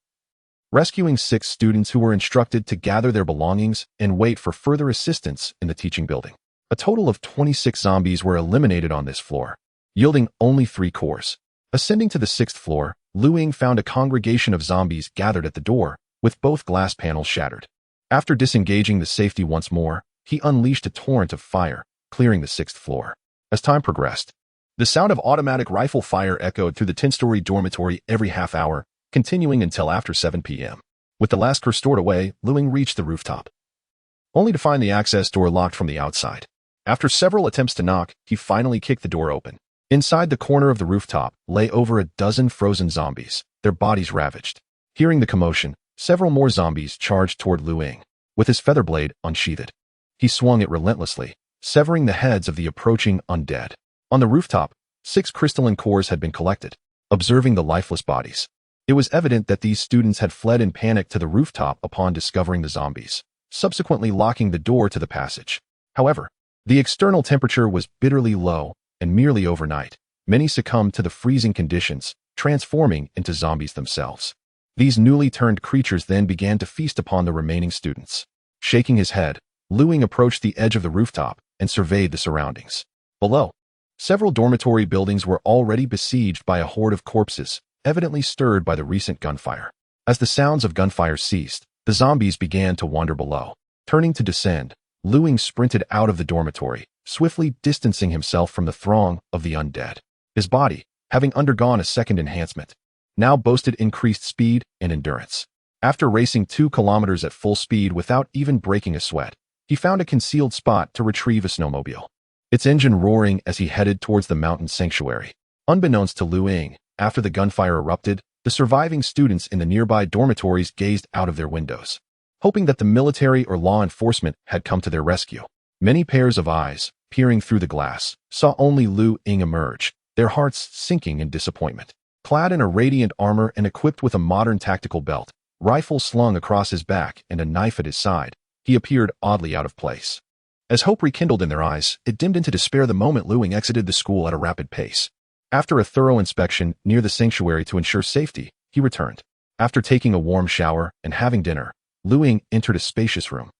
Rescuing 6 students who were instructed to gather their belongings and wait for further assistance in the teaching building. A total of 26 zombies were eliminated on this floor, yielding only 3 cores. Ascending to the 6th floor, Ying found a congregation of zombies gathered at the door, with both glass panels shattered. After disengaging the safety once more, he unleashed a torrent of fire, clearing the 6th floor. As time progressed, the sound of automatic rifle fire echoed through the 10-story dormitory every half hour, continuing until after 7 p.m. With the last core stored away, Ying reached the rooftop, only to find the access door locked from the outside. After several attempts to knock, he finally kicked the door open. Inside the corner of the rooftop lay over a dozen frozen zombies, their bodies ravaged. Hearing the commotion, several more zombies charged toward Ying. With his feather blade unsheathed, he swung it relentlessly, severing the heads of the approaching undead. On the rooftop, 6 crystalline cores had been collected. Observing the lifeless bodies, it was evident that these students had fled in panic to the rooftop upon discovering the zombies, subsequently locking the door to the passage. However, the external temperature was bitterly low, and merely overnight, many succumbed to the freezing conditions, transforming into zombies themselves. These newly turned creatures then began to feast upon the remaining students. Shaking his head, Ying approached the edge of the rooftop and surveyed the surroundings. Below, several dormitory buildings were already besieged by a horde of corpses, evidently stirred by the recent gunfire. As the sounds of gunfire ceased, the zombies began to wander below. Turning to descend, Ying sprinted out of the dormitory, swiftly distancing himself from the throng of the undead. His body, having undergone a second enhancement, now boasted increased speed and endurance. After racing 2 kilometers at full speed without even breaking a sweat, he found a concealed spot to retrieve a snowmobile, its engine roaring as he headed towards the mountain sanctuary. Unbeknownst to Ying, after the gunfire erupted, the surviving students in the nearby dormitories gazed out of their windows, hoping that the military or law enforcement had come to their rescue. Many pairs of eyes, peering through the glass, saw only Ying emerge, their hearts sinking in disappointment. Clad in a radiant armor and equipped with a modern tactical belt, rifle slung across his back and a knife at his side, he appeared oddly out of place. As hope rekindled in their eyes, it dimmed into despair the moment Ying exited the school at a rapid pace. After a thorough inspection near the sanctuary to ensure safety, he returned. After taking a warm shower and having dinner, Ying entered a spacious room,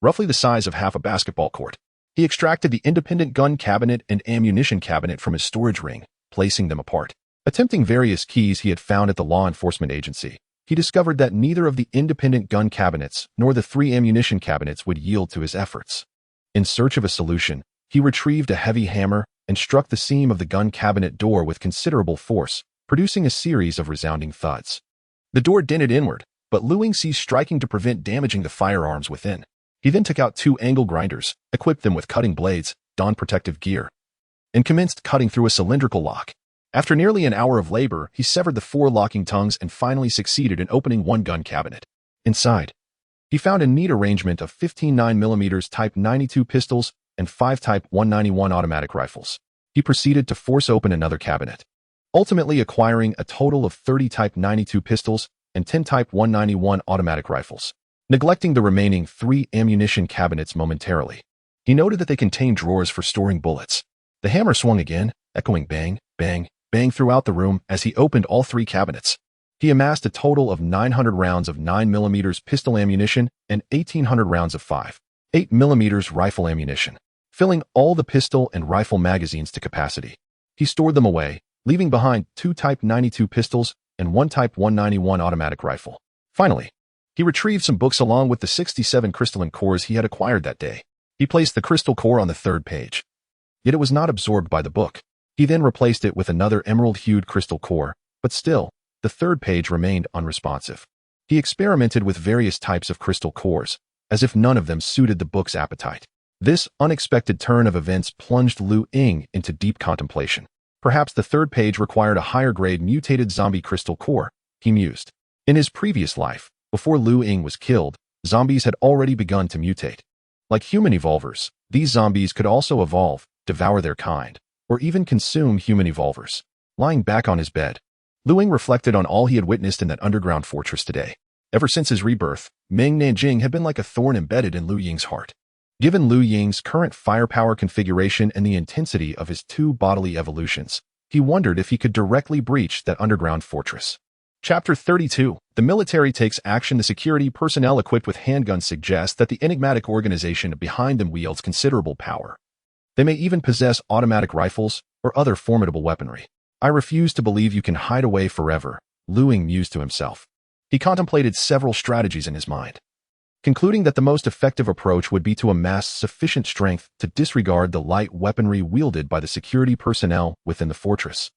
roughly the size of half a basketball court. He extracted the independent gun cabinet and ammunition cabinet from his storage ring, placing them apart. Attempting various keys he had found at the law enforcement agency, he discovered that neither of the independent gun cabinets nor the 3 ammunition cabinets would yield to his efforts. In search of a solution, He retrieved a heavy hammer and struck the seam of the gun cabinet door with considerable force, producing a series of resounding thuds. The door dented inward, but Lu Ying ceased striking to prevent damaging the firearms within. He then took out 2 angle grinders, equipped them with cutting blades, donned protective gear, and commenced cutting through a cylindrical lock. After nearly an hour of labor, he severed the 4 locking tongues and finally succeeded in opening one gun cabinet. Inside, he found a neat arrangement of 15 9mm Type 92 pistols and 5 Type 191 automatic rifles. He proceeded to force open another cabinet, ultimately acquiring a total of 30 Type 92 pistols and 10 Type 191 automatic rifles, neglecting the remaining 3 ammunition cabinets momentarily. He noted that they contained drawers for storing bullets. The hammer swung again, echoing bang, bang, bang throughout the room as he opened all 3 cabinets. He amassed a total of 900 rounds of 9mm pistol ammunition and 1,800 rounds of 5.8mm rifle ammunition, filling all the pistol and rifle magazines to capacity. He stored them away, leaving behind 2 Type 92 pistols and 1 Type 191 automatic rifle. Finally, he retrieved some books along with the 67 crystalline cores he had acquired that day. He placed the crystal core on the 3rd page, yet it was not absorbed by the book. He then replaced it with another emerald-hued crystal core, but still, the 3rd page remained unresponsive. He experimented with various types of crystal cores, as if none of them suited the book's appetite. This unexpected turn of events plunged Lu Ying into deep contemplation. Perhaps the 3rd page required a higher-grade mutated zombie crystal core, he mused. In his previous life, before Lu Ying was killed, zombies had already begun to mutate. Like human evolvers, these zombies could also evolve, devour their kind, or even consume human evolvers. Lying back on his bed, Lu Ying reflected on all he had witnessed in that underground fortress today. Ever since his rebirth, Meng Nanxing had been like a thorn embedded in Lu Ying's heart. Given Lu Ying's current firepower configuration and the intensity of his 2 bodily evolutions, he wondered if he could directly breach that underground fortress. Chapter 32. The military takes action. The security personnel equipped with handguns suggest that the enigmatic organization behind them wields considerable power. They may even possess automatic rifles or other formidable weaponry. I refuse to believe you can hide away forever, Lu Ying mused to himself. He contemplated several strategies in his mind, concluding that the most effective approach would be to amass sufficient strength to disregard the light weaponry wielded by the security personnel within the fortress,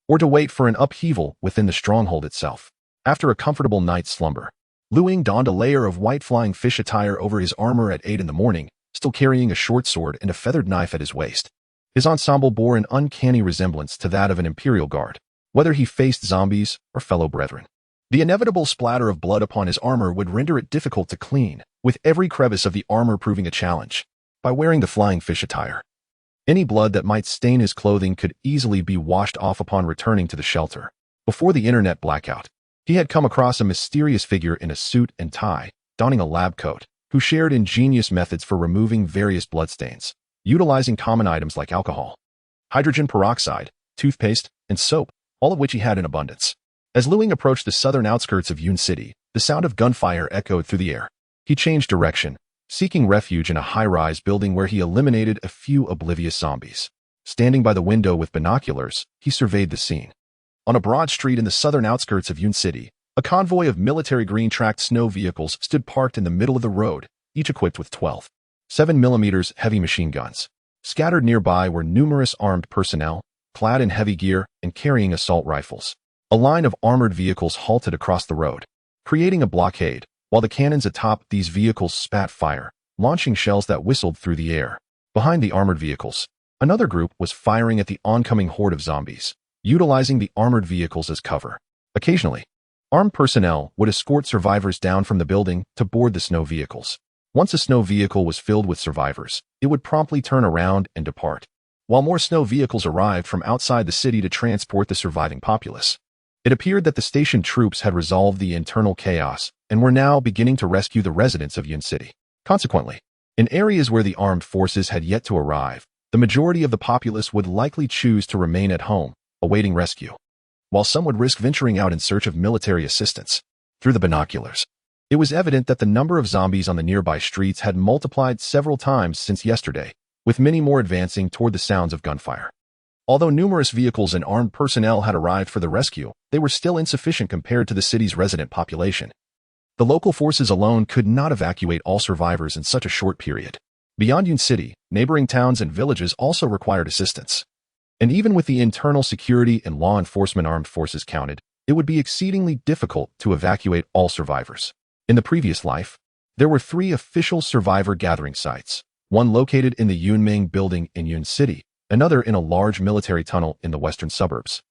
or to wait for an upheaval within the stronghold itself. After a comfortable night's slumber, Lu Ying donned a layer of white flying fish attire over his armor at 8 in the morning, still carrying a short sword and a feathered knife at his waist. His ensemble bore an uncanny resemblance to that of an imperial guard, whether he faced zombies or fellow brethren. The inevitable splatter of blood upon his armor would render it difficult to clean, with every crevice of the armor proving a challenge. By wearing the flying fish attire, any blood that might stain his clothing could easily be washed off upon returning to the shelter. Before the internet blackout, he had come across a mysterious figure in a suit and tie, donning a lab coat, who shared ingenious methods for removing various bloodstains, utilizing common items like alcohol, hydrogen peroxide, toothpaste, and soap, all of which he had in abundance. As Lu Ying approached the southern outskirts of Yun City, the sound of gunfire echoed through the air. He changed direction, seeking refuge in a high-rise building where he eliminated a few oblivious zombies. Standing by the window with binoculars, he surveyed the scene. On a broad street in the southern outskirts of Yun City, a convoy of military green-tracked snow vehicles stood parked in the middle of the road, each equipped with 12 7mm heavy machine guns. Scattered nearby were numerous armed personnel, clad in heavy gear and carrying assault rifles. A line of armored vehicles halted across the road, creating a blockade, while the cannons atop these vehicles spat fire, launching shells that whistled through the air. Behind the armored vehicles, another group was firing at the oncoming horde of zombies, utilizing the armored vehicles as cover. Occasionally, armed personnel would escort survivors down from the building to board the snow vehicles. Once a snow vehicle was filled with survivors, it would promptly turn around and depart, while more snow vehicles arrived from outside the city to transport the surviving populace. It appeared that the station troops had resolved the internal chaos and were now beginning to rescue the residents of Yun City. Consequently, in areas where the armed forces had yet to arrive, the majority of the populace would likely choose to remain at home, awaiting rescue, while some would risk venturing out in search of military assistance. Through the binoculars, it was evident that the number of zombies on the nearby streets had multiplied several times since yesterday, with many more advancing toward the sounds of gunfire. Although numerous vehicles and armed personnel had arrived for the rescue, they were still insufficient compared to the city's resident population. The local forces alone could not evacuate all survivors in such a short period. Beyond Yun City, neighboring towns and villages also required assistance. And even with the internal security and law enforcement armed forces counted, it would be exceedingly difficult to evacuate all survivors. In the previous life, there were 3 official survivor gathering sites, one located in the Yunming building in Yun City, another in a large military tunnel in the western suburbs,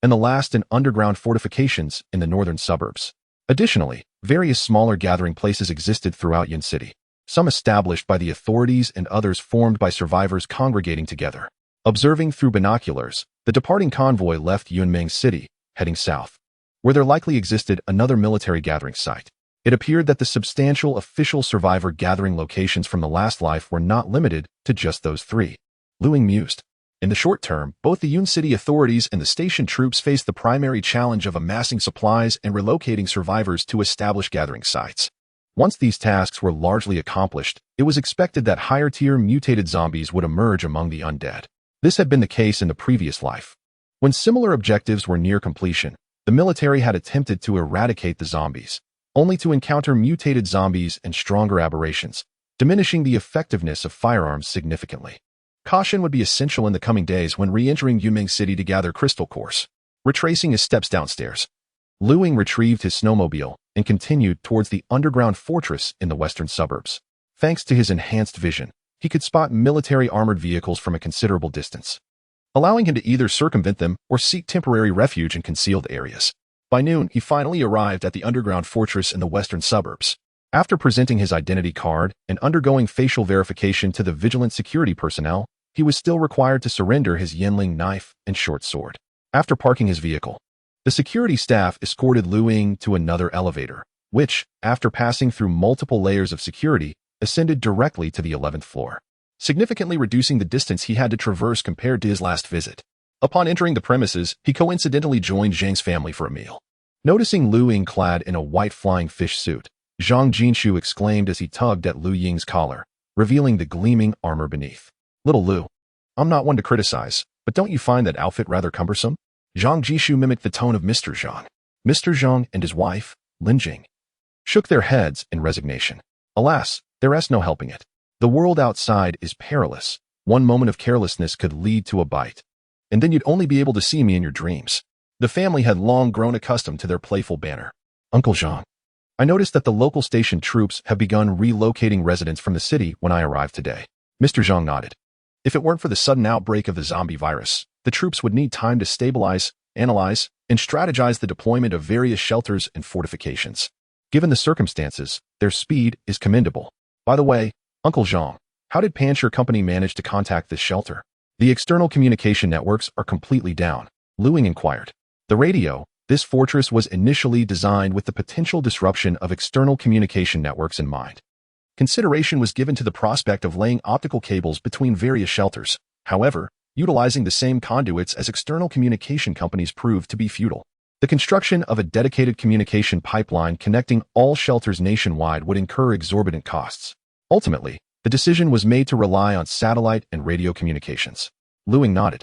and the last in underground fortifications in the northern suburbs. Additionally, various smaller gathering places existed throughout Yun City, some established by the authorities and others formed by survivors congregating together. Observing through binoculars, the departing convoy left Yunming City, heading south, where there likely existed another military gathering site. It appeared that the substantial official survivor gathering locations from the last life were not limited to just those 3. Lu Ying mused. In the short term, both the Yun City authorities and the station troops faced the primary challenge of amassing supplies and relocating survivors to established gathering sites. Once these tasks were largely accomplished, it was expected that higher-tier mutated zombies would emerge among the undead. This had been the case in the previous life. When similar objectives were near completion, the military had attempted to eradicate the zombies, only to encounter mutated zombies and stronger aberrations, diminishing the effectiveness of firearms significantly. Caution would be essential in the coming days when re-entering Yunming City to gather crystal cores. Retracing his steps downstairs, Lu Ying retrieved his snowmobile and continued towards the underground fortress in the western suburbs. Thanks to his enhanced vision, he could spot military armored vehicles from a considerable distance, allowing him to either circumvent them or seek temporary refuge in concealed areas. By noon, he finally arrived at the underground fortress in the western suburbs. After presenting his identity card and undergoing facial verification to the vigilant security personnel, he was still required to surrender his Yanling knife and short sword. After parking his vehicle, the security staff escorted Lu Ying to another elevator, which, after passing through multiple layers of security, ascended directly to the 11th floor, significantly reducing the distance he had to traverse compared to his last visit. Upon entering the premises, he coincidentally joined Zhang's family for a meal. Noticing Lu Ying clad in a white flying fish suit, Zhang Jinshu exclaimed as he tugged at Lu Ying's collar, revealing the gleaming armor beneath. "Little Lu, I'm not one to criticize, but don't you find that outfit rather cumbersome?" Zhang Jishu mimicked the tone of Mr. Zhang. Mr. Zhang and his wife, Lin Jing, shook their heads in resignation. Alas, there's no helping it. The world outside is perilous. One moment of carelessness could lead to a bite, and then you'd only be able to see me in your dreams. The family had long grown accustomed to their playful banter. "Uncle Zhang, I noticed that the local station troops have begun relocating residents from the city when I arrived today." Mr. Zhang nodded. If it weren't for the sudden outbreak of the zombie virus, the troops would need time to stabilize, analyze, and strategize the deployment of various shelters and fortifications. Given the circumstances, their speed is commendable. By the way, Uncle Zhang, how did Pancher Company manage to contact this shelter? "The external communication networks are completely down," Lu Ying inquired. The radio, this fortress was initially designed with the potential disruption of external communication networks in mind. Consideration was given to the prospect of laying optical cables between various shelters. However, utilizing the same conduits as external communication companies proved to be futile. The construction of a dedicated communication pipeline connecting all shelters nationwide would incur exorbitant costs. Ultimately, the decision was made to rely on satellite and radio communications. Lu Ying nodded,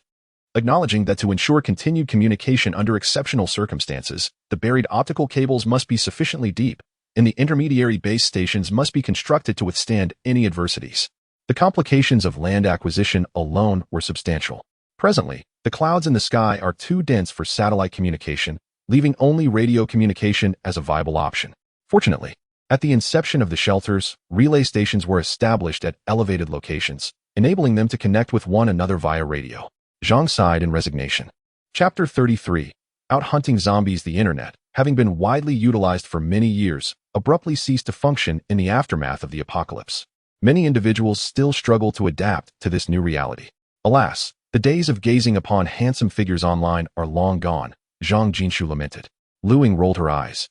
acknowledging that to ensure continued communication under exceptional circumstances, the buried optical cables must be sufficiently deep, and the intermediary base stations must be constructed to withstand any adversities. The complications of land acquisition alone were substantial. Presently, the clouds in the sky are too dense for satellite communication, leaving only radio communication as a viable option. Fortunately, at the inception of the shelters, relay stations were established at elevated locations, enabling them to connect with one another via radio. Zhang sighed in resignation. Chapter 33. Out hunting zombies. The internet, having been widely utilized for many years, abruptly ceased to function in the aftermath of the apocalypse. Many individuals still struggle to adapt to this new reality. Alas, the days of gazing upon handsome figures online are long gone, Zhang Jinshu lamented. Lu Ying rolled her eyes,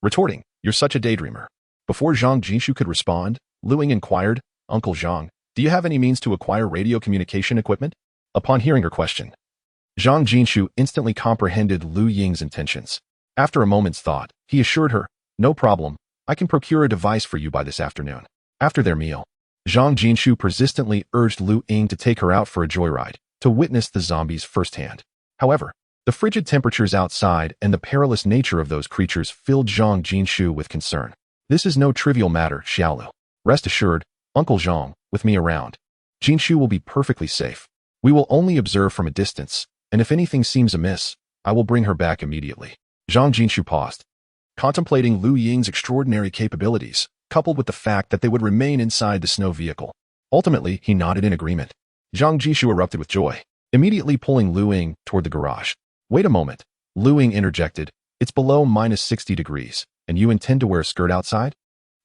retorting, "You're such a daydreamer." Before Zhang Jinshu could respond, Lu Ying inquired, "Uncle Zhang, do you have any means to acquire radio communication equipment?" Upon hearing her question, Zhang Jinshu instantly comprehended Lu Ying's intentions. After a moment's thought, he assured her, "No problem, I can procure a device for you by this afternoon." After their meal, Zhang Jinshu persistently urged Lu Ying to take her out for a joyride, to witness the zombies firsthand. However, the frigid temperatures outside and the perilous nature of those creatures filled Zhang Jinshu with concern. "This is no trivial matter, Xiaolu. Rest assured, Uncle Zhang, with me around. Jinshu will be perfectly safe. We will only observe from a distance, and if anything seems amiss, I will bring her back immediately. Zhang Jinshu paused, contemplating Lu Ying's extraordinary capabilities, coupled with the fact that they would remain inside the snow vehicle. Ultimately, he nodded in agreement. Zhang Jinshu erupted with joy, immediately pulling Lu Ying toward the garage. Wait a moment, Lu Ying interjected. It's below -60 degrees, and you intend to wear a skirt outside?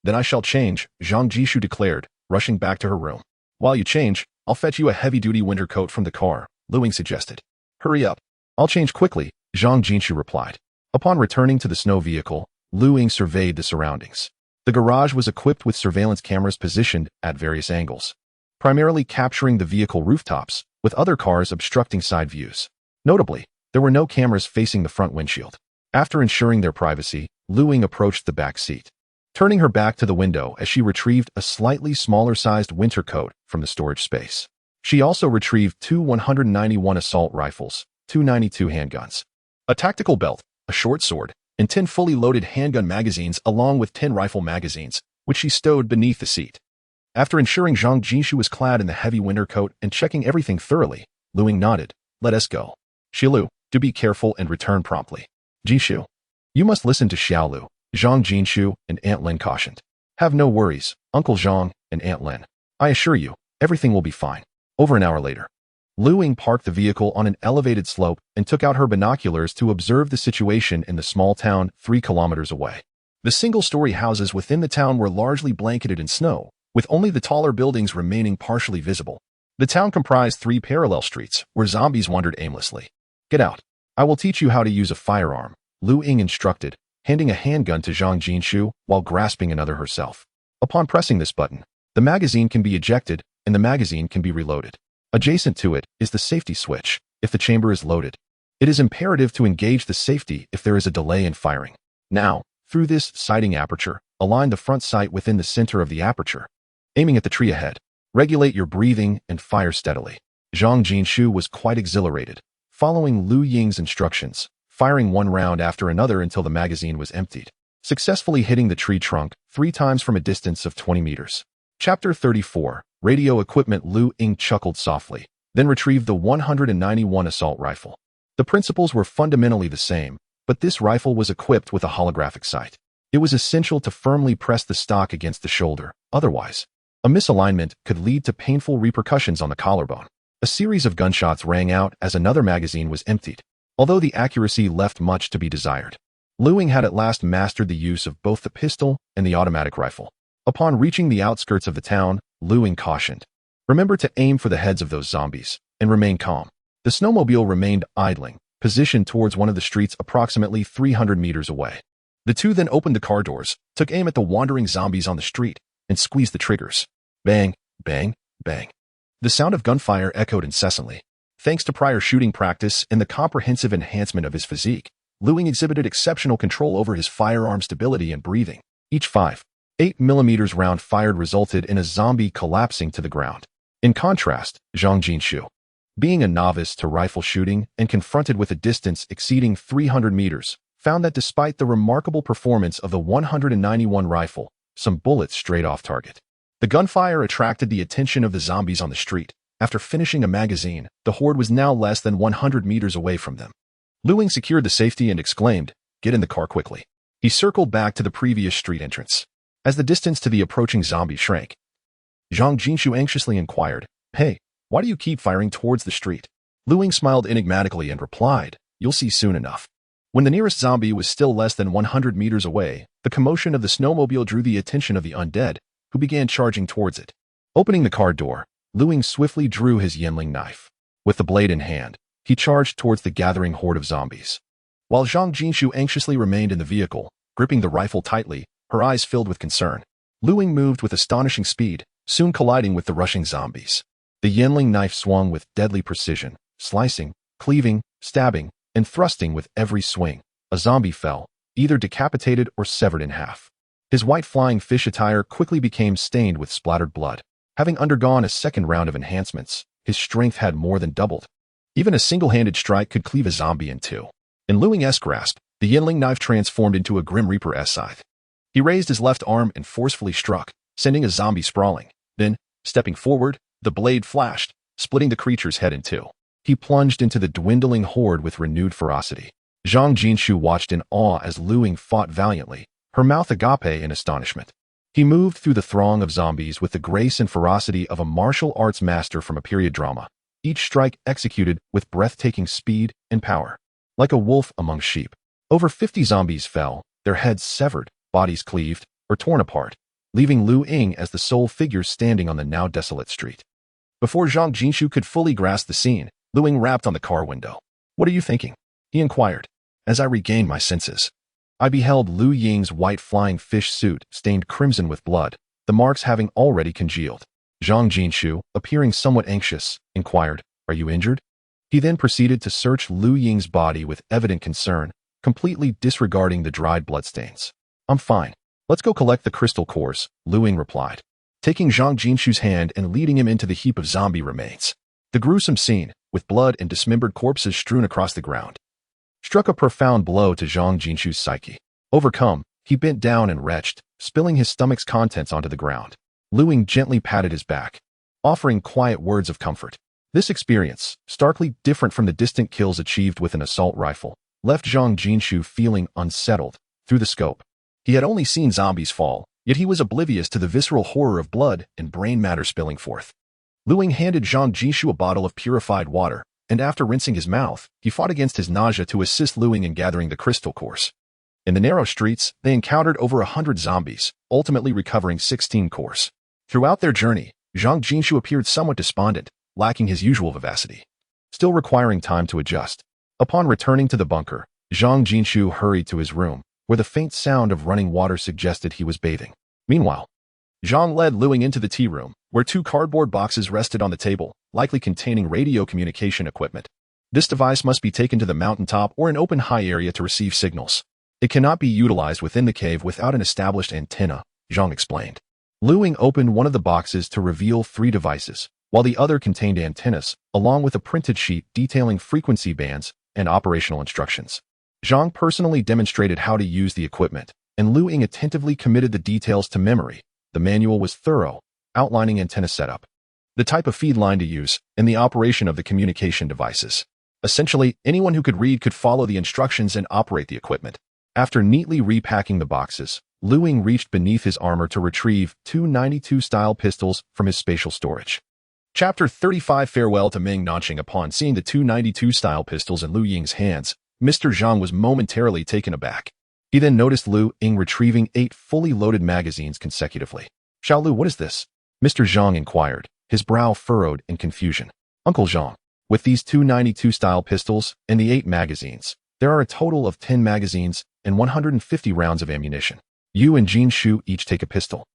Then I shall change, Zhang Jinshu declared, rushing back to her room. While you change, I'll fetch you a heavy-duty winter coat from the car, Lu Ying suggested. Hurry up. I'll change quickly, Zhang Jinshu replied. Upon returning to the snow vehicle, Lu Ying surveyed the surroundings. The garage was equipped with surveillance cameras positioned at various angles, primarily capturing the vehicle rooftops, with other cars obstructing side views. Notably, there were no cameras facing the front windshield. After ensuring their privacy, Lu Ying approached the back seat, turning her back to the window as she retrieved a slightly smaller-sized winter coat from the storage space. She also retrieved two 191 assault rifles, two 92 handguns, a tactical belt, a short sword, and 10 fully loaded handgun magazines along with 10 rifle magazines, which she stowed beneath the seat. After ensuring Zhang Jinshu was clad in the heavy winter coat and checking everything thoroughly, Lu Ying nodded. Let us go. Xiaolu, do be careful and return promptly. Jinshu, you must listen to Xiaolu, Zhang Jinshu and Aunt Lin cautioned. Have no worries, Uncle Zhang and Aunt Lin. I assure you, everything will be fine. Over an hour later, Lu Ying parked the vehicle on an elevated slope and took out her binoculars to observe the situation in the small town 3 kilometers away. The single-story houses within the town were largely blanketed in snow, with only the taller buildings remaining partially visible. The town comprised 3 parallel streets where zombies wandered aimlessly. Get out. I will teach you how to use a firearm, Lu Ying instructed, handing a handgun to Zhang Jinshu while grasping another herself. Upon pressing this button, the magazine can be ejected and the magazine can be reloaded. Adjacent to it is the safety switch, if the chamber is loaded. It is imperative to engage the safety if there is a delay in firing. Now, through this sighting aperture, align the front sight within the center of the aperture, aiming at the tree ahead. Regulate your breathing and fire steadily. Zhang Jinshu was quite exhilarated, following Lu Ying's instructions, firing one round after another until the magazine was emptied, successfully hitting the tree trunk 3 times from a distance of 20 meters. Chapter 34, Radio Equipment. Lu Ying chuckled softly, then retrieved the 191 assault rifle. The principles were fundamentally the same, but this rifle was equipped with a holographic sight. It was essential to firmly press the stock against the shoulder, otherwise, a misalignment could lead to painful repercussions on the collarbone. A series of gunshots rang out as another magazine was emptied, although the accuracy left much to be desired. Lu Ying had at last mastered the use of both the pistol and the automatic rifle. Upon reaching the outskirts of the town, Lu Ying cautioned, remember to aim for the heads of those zombies, and remain calm. The snowmobile remained idling, positioned towards one of the streets approximately 300 meters away. The two then opened the car doors, took aim at the wandering zombies on the street, and squeezed the triggers. Bang, bang, bang. The sound of gunfire echoed incessantly. Thanks to prior shooting practice and the comprehensive enhancement of his physique, Lu Ying exhibited exceptional control over his firearm stability and breathing. Each 5.8mm round fired resulted in a zombie collapsing to the ground. In contrast, Zhang Jinshu, being a novice to rifle shooting and confronted with a distance exceeding 300 meters, found that despite the remarkable performance of the 191 rifle, some bullets strayed off target. The gunfire attracted the attention of the zombies on the street. After finishing a magazine, the horde was now less than 100 meters away from them. Lu Ying secured the safety and exclaimed, "Get in the car quickly." He circled back to the previous street entrance. As the distance to the approaching zombie shrank, Zhang Jinshu anxiously inquired, "Hey, why do you keep firing towards the street?" Lu Ying smiled enigmatically and replied, "You'll see soon enough." When the nearest zombie was still less than 100 meters away, the commotion of the snowmobile drew the attention of the undead, who began charging towards it. Opening the car door, Lu Ying swiftly drew his Yinling knife. With the blade in hand, he charged towards the gathering horde of zombies. While Zhang Jinshu anxiously remained in the vehicle, gripping the rifle tightly, her eyes filled with concern, Lu Ying moved with astonishing speed, soon colliding with the rushing zombies. The Yinling knife swung with deadly precision, slicing, cleaving, stabbing, and thrusting with every swing. A zombie fell, either decapitated or severed in half. His white flying fish attire quickly became stained with splattered blood. Having undergone a second round of enhancements, his strength had more than doubled. Even a single-handed strike could cleave a zombie in two. In Lu Ying's grasp, the Yinling knife transformed into a Grim Reaper scythe. He raised his left arm and forcefully struck, sending a zombie sprawling. Then, Stepping forward, the blade flashed, splitting the creature's head in two. He plunged into the dwindling horde with renewed ferocity. Zhang Jinshu watched in awe as Lu Ying fought valiantly, her mouth agape in astonishment. He moved through the throng of zombies with the grace and ferocity of a martial arts master from a period drama, each strike executed with breathtaking speed and power. Like a wolf among sheep, over 50 zombies fell, their heads severed, bodies cleaved, or torn apart, leaving Lu Ying as the sole figure standing on the now desolate street. Before Zhang Jinshu could fully grasp the scene, Lu Ying rapped on the car window. "What are you thinking?" he inquired. As I regained my senses, I beheld Lu Ying's white flying fish suit stained crimson with blood, the marks having already congealed. Zhang Jinshu, appearing somewhat anxious, inquired, "Are you injured?" He then proceeded to search Lu Ying's body with evident concern, completely disregarding the dried bloodstains. "I'm fine. Let's go collect the crystal cores," Lu Ying replied, taking Zhang Jinshu's hand and leading him into the heap of zombie remains. The gruesome scene, with blood and dismembered corpses strewn across the ground, struck a profound blow to Zhang Jinshu's psyche. Overcome, he bent down and retched, spilling his stomach's contents onto the ground. Lu Ying gently patted his back, offering quiet words of comfort. This experience, starkly different from the distant kills achieved with an assault rifle, left Zhang Jinshu feeling unsettled. Through the scope, he had only seen zombies fall, yet he was oblivious to the visceral horror of blood and brain matter spilling forth. Lu Ying handed Zhang Jinshu a bottle of purified water, and after rinsing his mouth, he fought against his nausea to assist Lu Ying in gathering the crystal cores. In the narrow streets, they encountered over 100 zombies, ultimately recovering 16 cores. Throughout their journey, Zhang Jinshu appeared somewhat despondent, lacking his usual vivacity, still requiring time to adjust. Upon returning to the bunker, Zhang Jinshu hurried to his room, where the faint sound of running water suggested he was bathing. Meanwhile, Zhang led Lu Ying into the tea room, where 2 cardboard boxes rested on the table, likely containing radio communication equipment. This device must be taken to the mountaintop or an open high area to receive signals. It cannot be utilized within the cave without an established antenna, Zhang explained. Lu Ying opened one of the boxes to reveal 3 devices, while the other contained antennas, along with a printed sheet detailing frequency bands and operational instructions. Zhang personally demonstrated how to use the equipment, and Lu Ying attentively committed the details to memory. The manual was thorough, outlining antenna setup, the type of feed line to use, and the operation of the communication devices. Essentially, anyone who could read could follow the instructions and operate the equipment. After neatly repacking the boxes, Lu Ying reached beneath his armor to retrieve 2 92-style pistols from his spatial storage. Chapter 35 Farewell to Meng Nanxing. Upon seeing the 2 92-style pistols in Lu Ying's hands, Mr. Zhang was momentarily taken aback. He then noticed Lu Ying retrieving 8 fully loaded magazines consecutively. "Xiao Lu, what is this?" Mr. Zhang inquired, his brow furrowed in confusion. "Uncle Zhang, with these 2 92-style pistols and the 8 magazines, there are a total of 10 magazines and 150 rounds of ammunition. You and Jinshu each take a pistol."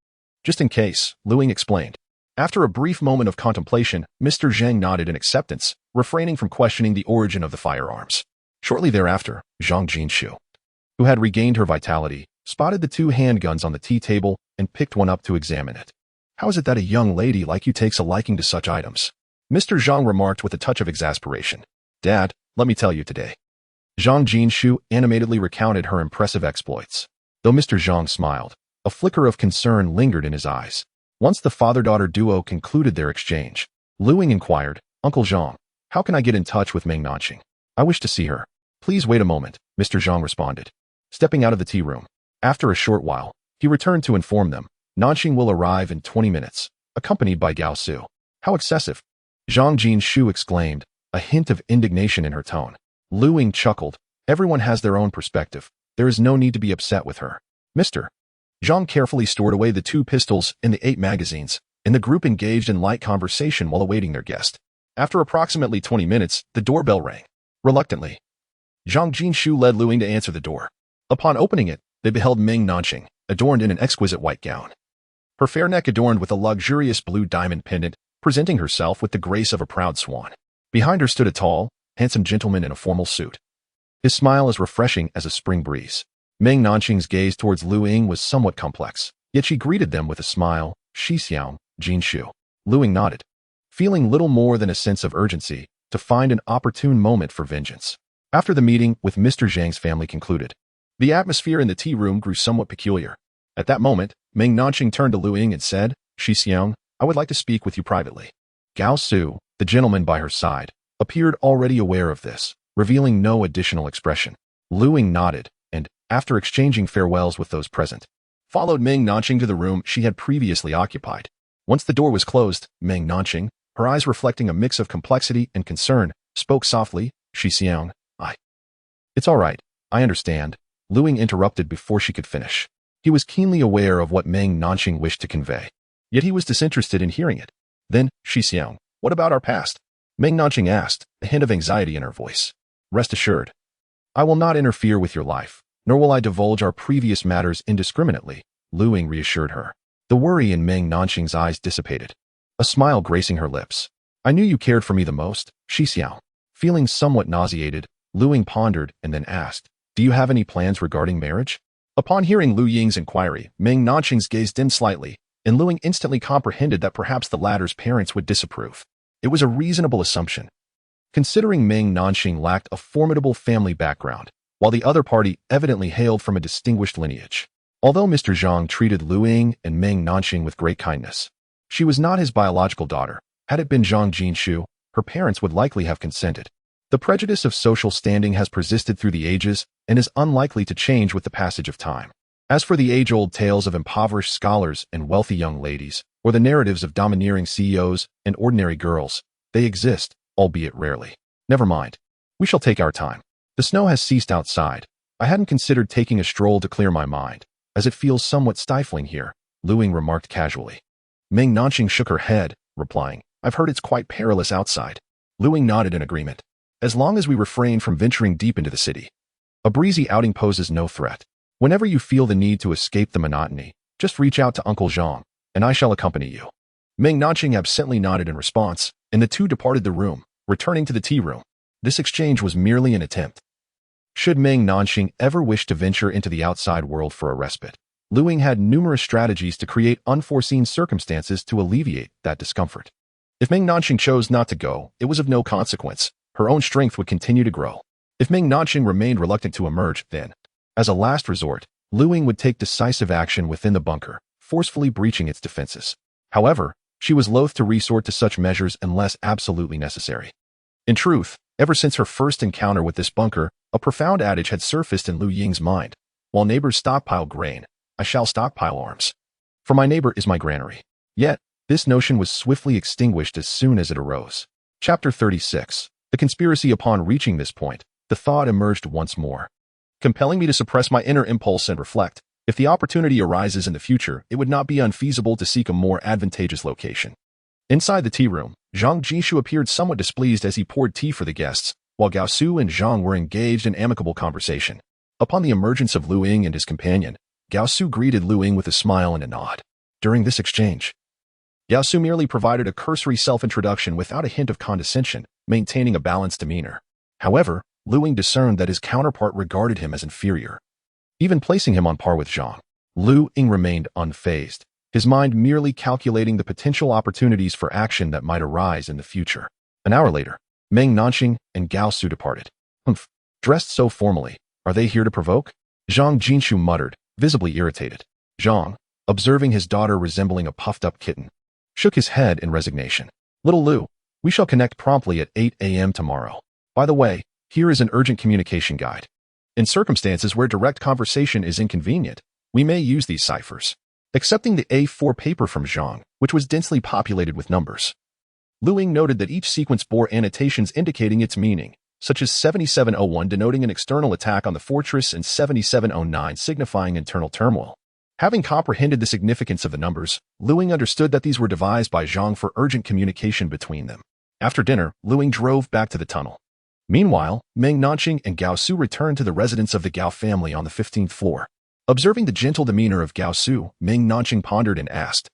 "Just in case," Lu Ying explained. After a brief moment of contemplation, Mr. Zhang nodded in acceptance, refraining from questioning the origin of the firearms. Shortly thereafter, Zhang Jinshu, who had regained her vitality, spotted the 2 handguns on the tea table and picked one up to examine it. "How is it that a young lady like you takes a liking to such items?" Mr. Zhang remarked with a touch of exasperation. "Dad, let me tell you today." Zhang Jinshu animatedly recounted her impressive exploits. Though Mr. Zhang smiled, a flicker of concern lingered in his eyes. Once the father-daughter duo concluded their exchange, Lu Ying inquired, "Uncle Zhang, how can I get in touch with Meng Nanxing? I wish to see her." "Please wait a moment," Mr. Zhang responded, stepping out of the tea room. After a short while, he returned to inform them, "Nanxing will arrive in 20 minutes, accompanied by Gao Su." "How excessive!" Zhang Jinshu exclaimed, a hint of indignation in her tone. Lu Ying chuckled. "Everyone has their own perspective. There is no need to be upset with her." "Mr. Zhang carefully stored away the 2 pistols and the 8 magazines, and the group engaged in light conversation while awaiting their guest. After approximately 20 minutes, the doorbell rang. Reluctantly, Zhang Jinshu led Lu Ying to answer the door. Upon opening it, they beheld Meng Nanxing, adorned in an exquisite white gown. Her fair neck adorned with a luxurious blue diamond pendant, presenting herself with the grace of a proud swan. Behind her stood a tall, handsome gentleman in a formal suit. His smile as refreshing as a spring breeze. Meng Nanxing's gaze towards Lu Ying was somewhat complex, yet she greeted them with a smile. "Xixiang, Jinshu." Lu Ying nodded, feeling little more than a sense of urgency to find an opportune moment for vengeance. After the meeting with Mr. Zhang's family concluded, the atmosphere in the tea room grew somewhat peculiar. At that moment, Meng Nanxing turned to Lu Ying and said, "Xixiang, I would like to speak with you privately. Gao Su, the gentleman by her side, appeared already aware of this, revealing no additional expression. Lu Ying nodded, and, after exchanging farewells with those present, followed Meng Nanxing to the room she had previously occupied. Once the door was closed, Meng Nanxing, her eyes reflecting a mix of complexity and concern, spoke softly, Xixiang, It's all right, I understand. Lu Ying interrupted before she could finish. He was keenly aware of what Meng Nanxing wished to convey, yet he was disinterested in hearing it. Then, Xixiang, what about our past? Meng Nanxing asked, a hint of anxiety in her voice. Rest assured, I will not interfere with your life, nor will I divulge our previous matters indiscriminately, Lu Ying reassured her. The worry in Meng Nanxing's eyes dissipated, a smile gracing her lips. I knew you cared for me the most, Xixiang. Feeling somewhat nauseated, Lu Ying pondered and then asked, Do you have any plans regarding marriage? Upon hearing Lu Ying's inquiry, Meng Nanxing's gaze dimmed slightly, and Lu Ying instantly comprehended that perhaps the latter's parents would disapprove. It was a reasonable assumption, considering Meng Nanxing lacked a formidable family background, while the other party evidently hailed from a distinguished lineage. Although Mr. Zhang treated Lu Ying and Meng Nanxing with great kindness, she was not his biological daughter. Had it been Zhang Jinshu, her parents would likely have consented. The prejudice of social standing has persisted through the ages and is unlikely to change with the passage of time. As for the age-old tales of impoverished scholars and wealthy young ladies, or the narratives of domineering CEOs and ordinary girls, they exist, albeit rarely. Never mind. We shall take our time. The snow has ceased outside. I hadn't considered taking a stroll to clear my mind, as it feels somewhat stifling here, Lu Ying remarked casually. Meng Nanxing shook her head, replying, I've heard it's quite perilous outside. Lu Ying nodded in agreement. As long as we refrain from venturing deep into the city, a breezy outing poses no threat. Whenever you feel the need to escape the monotony, just reach out to Uncle Zhang, and I shall accompany you. Meng Nanxing absently nodded in response, and the two departed the room, returning to the tea room. This exchange was merely an attempt. Should Meng Nanxing ever wish to venture into the outside world for a respite, Lu Ying had numerous strategies to create unforeseen circumstances to alleviate that discomfort. If Meng Nanxing chose not to go, it was of no consequence. Her own strength would continue to grow. If Meng Nanxing remained reluctant to emerge, then, as a last resort, Lu Ying would take decisive action within the bunker, forcefully breaching its defenses. However, she was loath to resort to such measures unless absolutely necessary. In truth, ever since her first encounter with this bunker, a profound adage had surfaced in Lu Ying's mind. While neighbors stockpile grain, I shall stockpile arms. For my neighbor is my granary. Yet, this notion was swiftly extinguished as soon as it arose. Chapter 36. The conspiracy. Upon reaching this point, the thought emerged once more, compelling me to suppress my inner impulse and reflect. If the opportunity arises in the future, it would not be unfeasible to seek a more advantageous location. Inside the tea room, Zhang Jishu appeared somewhat displeased as he poured tea for the guests, while Gao Su and Zhang were engaged in amicable conversation. Upon the emergence of Lu Ying and his companion, Gao Su greeted Lu Ying with a smile and a nod. During this exchange, Gao Su merely provided a cursory self-introduction without a hint of condescension, maintaining a balanced demeanor. However, Lu Ying discerned that his counterpart regarded him as inferior, even placing him on par with Zhang. Lu Ying remained unfazed, his mind merely calculating the potential opportunities for action that might arise in the future. An hour later, Meng Nanxing and Gao Su departed. Humph, dressed so formally, are they here to provoke? Zhang Jinshu muttered, visibly irritated. Zhang, observing his daughter resembling a puffed-up kitten, shook his head in resignation. Little Lu, we shall connect promptly at 8 a.m. tomorrow. By the way, here is an urgent communication guide. In circumstances where direct conversation is inconvenient, we may use these ciphers. Accepting the A4 paper from Zhang, which was densely populated with numbers, Lu Ying noted that each sequence bore annotations indicating its meaning, such as 7701 denoting an external attack on the fortress and 7709 signifying internal turmoil. Having comprehended the significance of the numbers, Lu Ying understood that these were devised by Zhang for urgent communication between them. After dinner, Lu Ying drove back to the tunnel. Meanwhile, Meng Nanxing and Gao Su returned to the residence of the Gao family on the 15th floor. Observing the gentle demeanor of Gao Su, Meng Nanxing pondered and asked,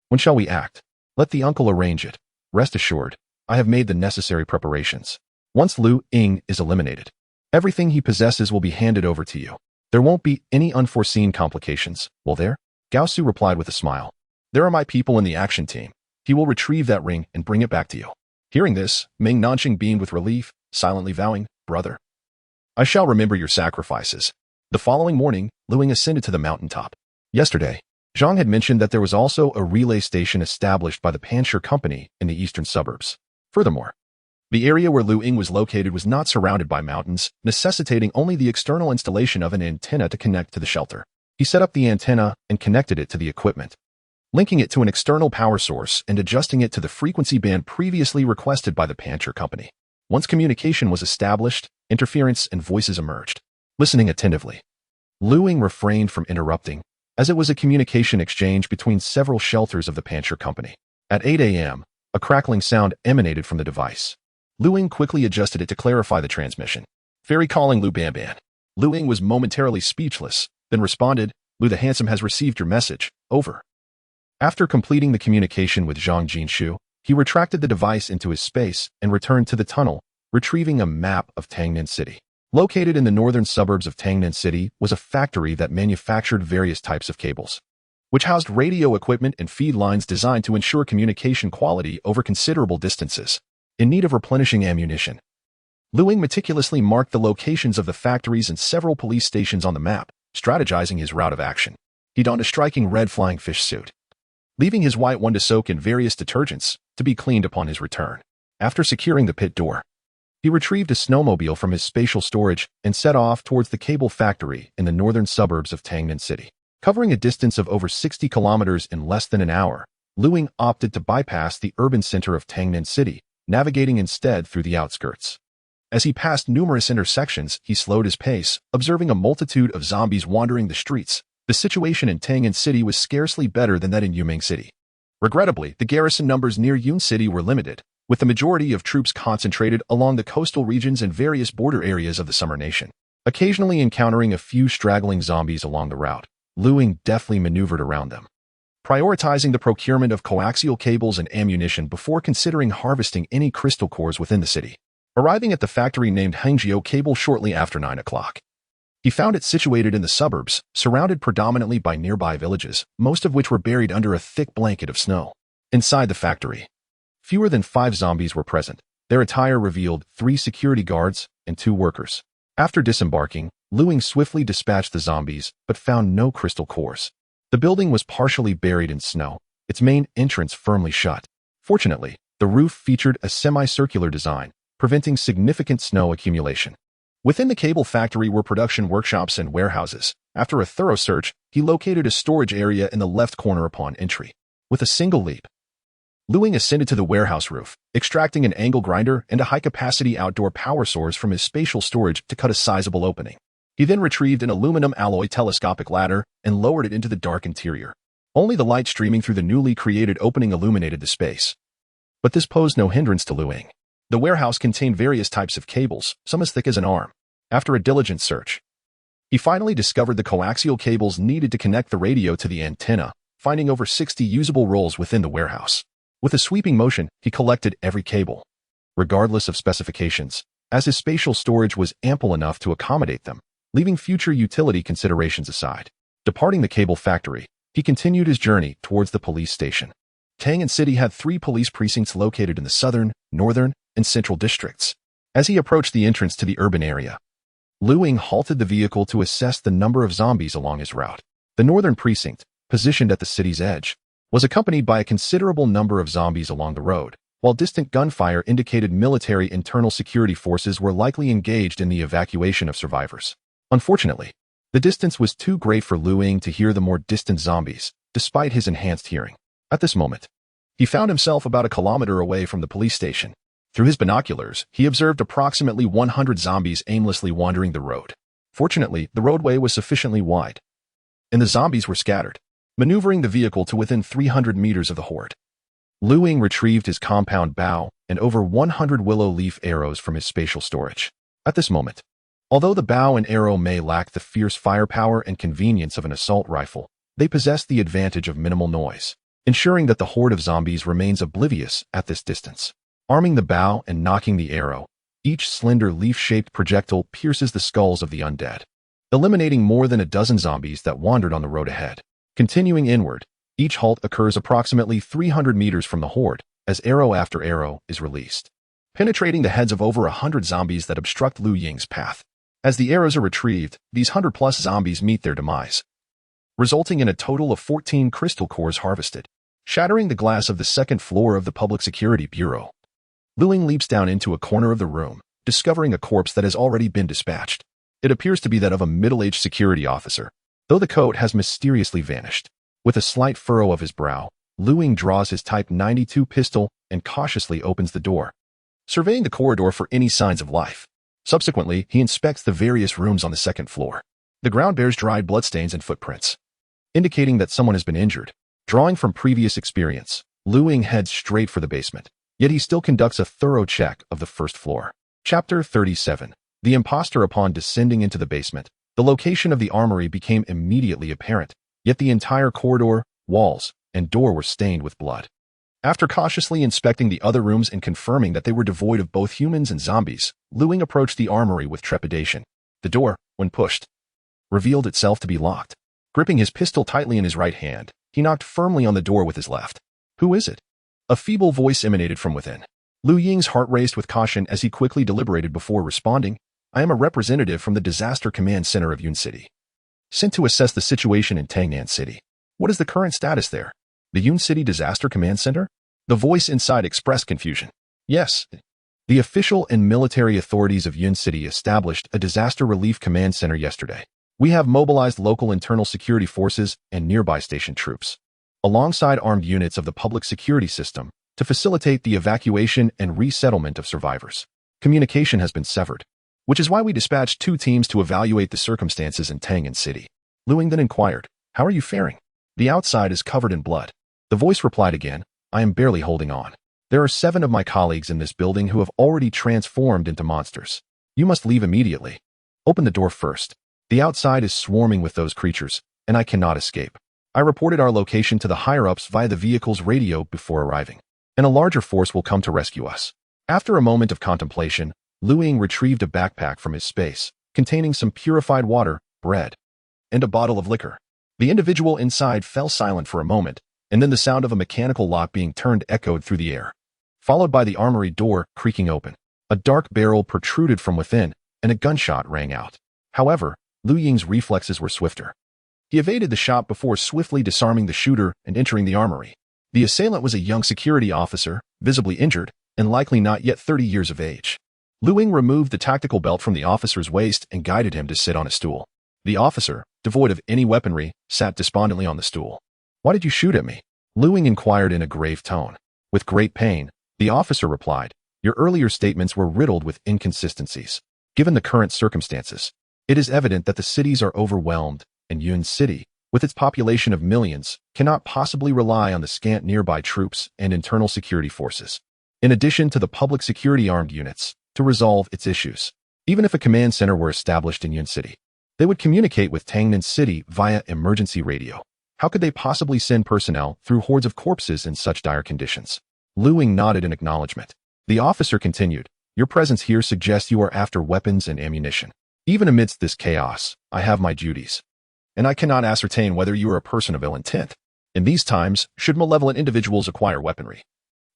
When shall we act? Let the uncle arrange it. Rest assured, I have made the necessary preparations. Once Lu Ying is eliminated, everything he possesses will be handed over to you. There won't be any unforeseen complications, will there? Gao Su replied with a smile. There are my people in the action team. He will retrieve that ring and bring it back to you. Hearing this, Meng Nanxing beamed with relief, silently vowing, Brother, I shall remember your sacrifices. The following morning, Lu Ying ascended to the mountaintop. Yesterday, Zhang had mentioned that there was also a relay station established by the Panshir Company in the eastern suburbs. Furthermore, the area where Lu Ying was located was not surrounded by mountains, necessitating only the external installation of an antenna to connect to the shelter. He set up the antenna and connected it to the equipment, linking it to an external power source and adjusting it to the frequency band previously requested by the Panshir Company. Once communication was established, interference and voices emerged. Listening attentively, Lu Ying refrained from interrupting, as it was a communication exchange between several shelters of the Panshir Company. At 8 a.m., a crackling sound emanated from the device. Lu Ying quickly adjusted it to clarify the transmission. "Fairy calling Lu Banban." Lu Ying was momentarily speechless, then responded, "Lu the Handsome has received your message. Over." After completing the communication with Zhang Jinshu, he retracted the device into his space and returned to the tunnel, retrieving a map of Tangnan City. Located in the northern suburbs of Tangnan City was a factory that manufactured various types of cables, which housed radio equipment and feed lines designed to ensure communication quality over considerable distances. In need of replenishing ammunition, Lu Ying meticulously marked the locations of the factories and several police stations on the map, strategizing his route of action. He donned a striking red flying fish suit, leaving his white one to soak in various detergents to be cleaned upon his return. After securing the pit door, he retrieved a snowmobile from his spatial storage and set off towards the cable factory in the northern suburbs of Tangnan City. Covering a distance of over 60 kilometers in less than an hour, Lu Ying opted to bypass the urban center of Tangnan City, navigating instead through the outskirts. As he passed numerous intersections, he slowed his pace, observing a multitude of zombies wandering the streets. The situation in Tangnan City was scarcely better than that in Yumeng City. Regrettably, the garrison numbers near Yun City were limited, with the majority of troops concentrated along the coastal regions and various border areas of the Summer Nation. Occasionally encountering a few straggling zombies along the route, Lu Ying deftly maneuvered around them, prioritizing the procurement of coaxial cables and ammunition before considering harvesting any crystal cores within the city. Arriving at the factory named Hangzhou Cable shortly after 9 o'clock, he found it situated in the suburbs, surrounded predominantly by nearby villages, most of which were buried under a thick blanket of snow. Inside the factory, fewer than 5 zombies were present. Their attire revealed 3 security guards and 2 workers. After disembarking, Lu Ying swiftly dispatched the zombies, but found no crystal cores. The building was partially buried in snow, its main entrance firmly shut. Fortunately, the roof featured a semicircular design, preventing significant snow accumulation. Within the cable factory were production workshops and warehouses. After a thorough search, he located a storage area in the left corner upon entry. With a single leap, Lu Ying ascended to the warehouse roof, extracting an angle grinder and a high-capacity outdoor power source from his spatial storage to cut a sizable opening. He then retrieved an aluminum alloy telescopic ladder and lowered it into the dark interior. Only the light streaming through the newly created opening illuminated the space. But this posed no hindrance to Lu Ying. The warehouse contained various types of cables, some as thick as an arm. After a diligent search, he finally discovered the coaxial cables needed to connect the radio to the antenna, finding over 60 usable rolls within the warehouse. With a sweeping motion, he collected every cable, regardless of specifications, as his spatial storage was ample enough to accommodate them, leaving future utility considerations aside. Departing the cable factory, he continued his journey towards the police station. Tangnan City had 3 police precincts located in the southern, northern, and central districts. As he approached the entrance to the urban area, Lu Ying halted the vehicle to assess the number of zombies along his route. The northern precinct, positioned at the city's edge, was accompanied by a considerable number of zombies along the road, while distant gunfire indicated military internal security forces were likely engaged in the evacuation of survivors. Unfortunately, the distance was too great for Lu Ying to hear the more distant zombies, despite his enhanced hearing. At this moment, he found himself about a kilometer away from the police station. Through his binoculars, he observed approximately 100 zombies aimlessly wandering the road. Fortunately, the roadway was sufficiently wide, and the zombies were scattered, maneuvering the vehicle to within 300 meters of the horde. Lu Ying retrieved his compound bow and over 100 willow leaf arrows from his spatial storage. At this moment, although the bow and arrow may lack the fierce firepower and convenience of an assault rifle, they possess the advantage of minimal noise, ensuring that the horde of zombies remains oblivious at this distance. Arming the bow and nocking the arrow, each slender leaf-shaped projectile pierces the skulls of the undead, eliminating more than a dozen zombies that wandered on the road ahead. Continuing inward, each halt occurs approximately 300 meters from the horde, as arrow after arrow is released, penetrating the heads of over 100 zombies that obstruct Lu Ying's path. As the arrows are retrieved, these 100-plus zombies meet their demise, resulting in a total of 14 crystal cores harvested, shattering the glass of the second floor of the Public Security Bureau. Ying leaps down into a corner of the room, discovering a corpse that has already been dispatched. It appears to be that of a middle-aged security officer, though the coat has mysteriously vanished. With a slight furrow of his brow, Ying draws his Type 92 pistol and cautiously opens the door, surveying the corridor for any signs of life. Subsequently, he inspects the various rooms on the second floor. The ground bears dried bloodstains and footprints, indicating that someone has been injured. Drawing from previous experience, Ying heads straight for the basement, yet he still conducts a thorough check of the first floor. Chapter 37. The imposter. Upon descending into the basement, the location of the armory became immediately apparent, yet the entire corridor, walls, and door were stained with blood. After cautiously inspecting the other rooms and confirming that they were devoid of both humans and zombies, Ying approached the armory with trepidation. The door, when pushed, revealed itself to be locked. Gripping his pistol tightly in his right hand, he knocked firmly on the door with his left. "Who is it?" A feeble voice emanated from within. Ying's heart raced with caution as he quickly deliberated before responding. "I am a representative from the Disaster Command Center of Yun City, sent to assess the situation in Tangnan City. What is the current status there?" "The Yun City Disaster Command Center?" The voice inside expressed confusion. "Yes. The official and military authorities of Yun City established a disaster relief command center yesterday. We have mobilized local internal security forces and nearby station troops, alongside armed units of the public security system, to facilitate the evacuation and resettlement of survivors. Communication has been severed, which is why we dispatched 2 teams to evaluate the circumstances in Tangnan City." Ying then inquired, "How are you faring?" "The outside is covered in blood." The voice replied again, "I am barely holding on. There are 7 of my colleagues in this building who have already transformed into monsters. You must leave immediately. Open the door first. The outside is swarming with those creatures, and I cannot escape. I reported our location to the higher-ups via the vehicle's radio before arriving, and a larger force will come to rescue us." After a moment of contemplation, Ying retrieved a backpack from his space, containing some purified water, bread, and a bottle of liquor. The individual inside fell silent for a moment, and then the sound of a mechanical lock being turned echoed through the air, followed by the armory door creaking open. A dark barrel protruded from within, and a gunshot rang out. However, Ying's reflexes were swifter. He evaded the shot before swiftly disarming the shooter and entering the armory. The assailant was a young security officer, visibly injured, and likely not yet 30 years of age. Ying removed the tactical belt from the officer's waist and guided him to sit on a stool. The officer, devoid of any weaponry, sat despondently on the stool. "Why did you shoot at me?" Ying inquired in a grave tone. With great pain, the officer replied, "Your earlier statements were riddled with inconsistencies. Given the current circumstances, it is evident that the cities are overwhelmed, and Yun City, with its population of millions, cannot possibly rely on the scant nearby troops and internal security forces, in addition to the public security armed units, to resolve its issues. Even if a command center were established in Yun City, they would communicate with Tangnan City via emergency radio. How could they possibly send personnel through hordes of corpses in such dire conditions?" Ying nodded in acknowledgement. The officer continued, "Your presence here suggests you are after weapons and ammunition. Even amidst this chaos, I have my duties, and I cannot ascertain whether you are a person of ill intent. In these times, should malevolent individuals acquire weaponry,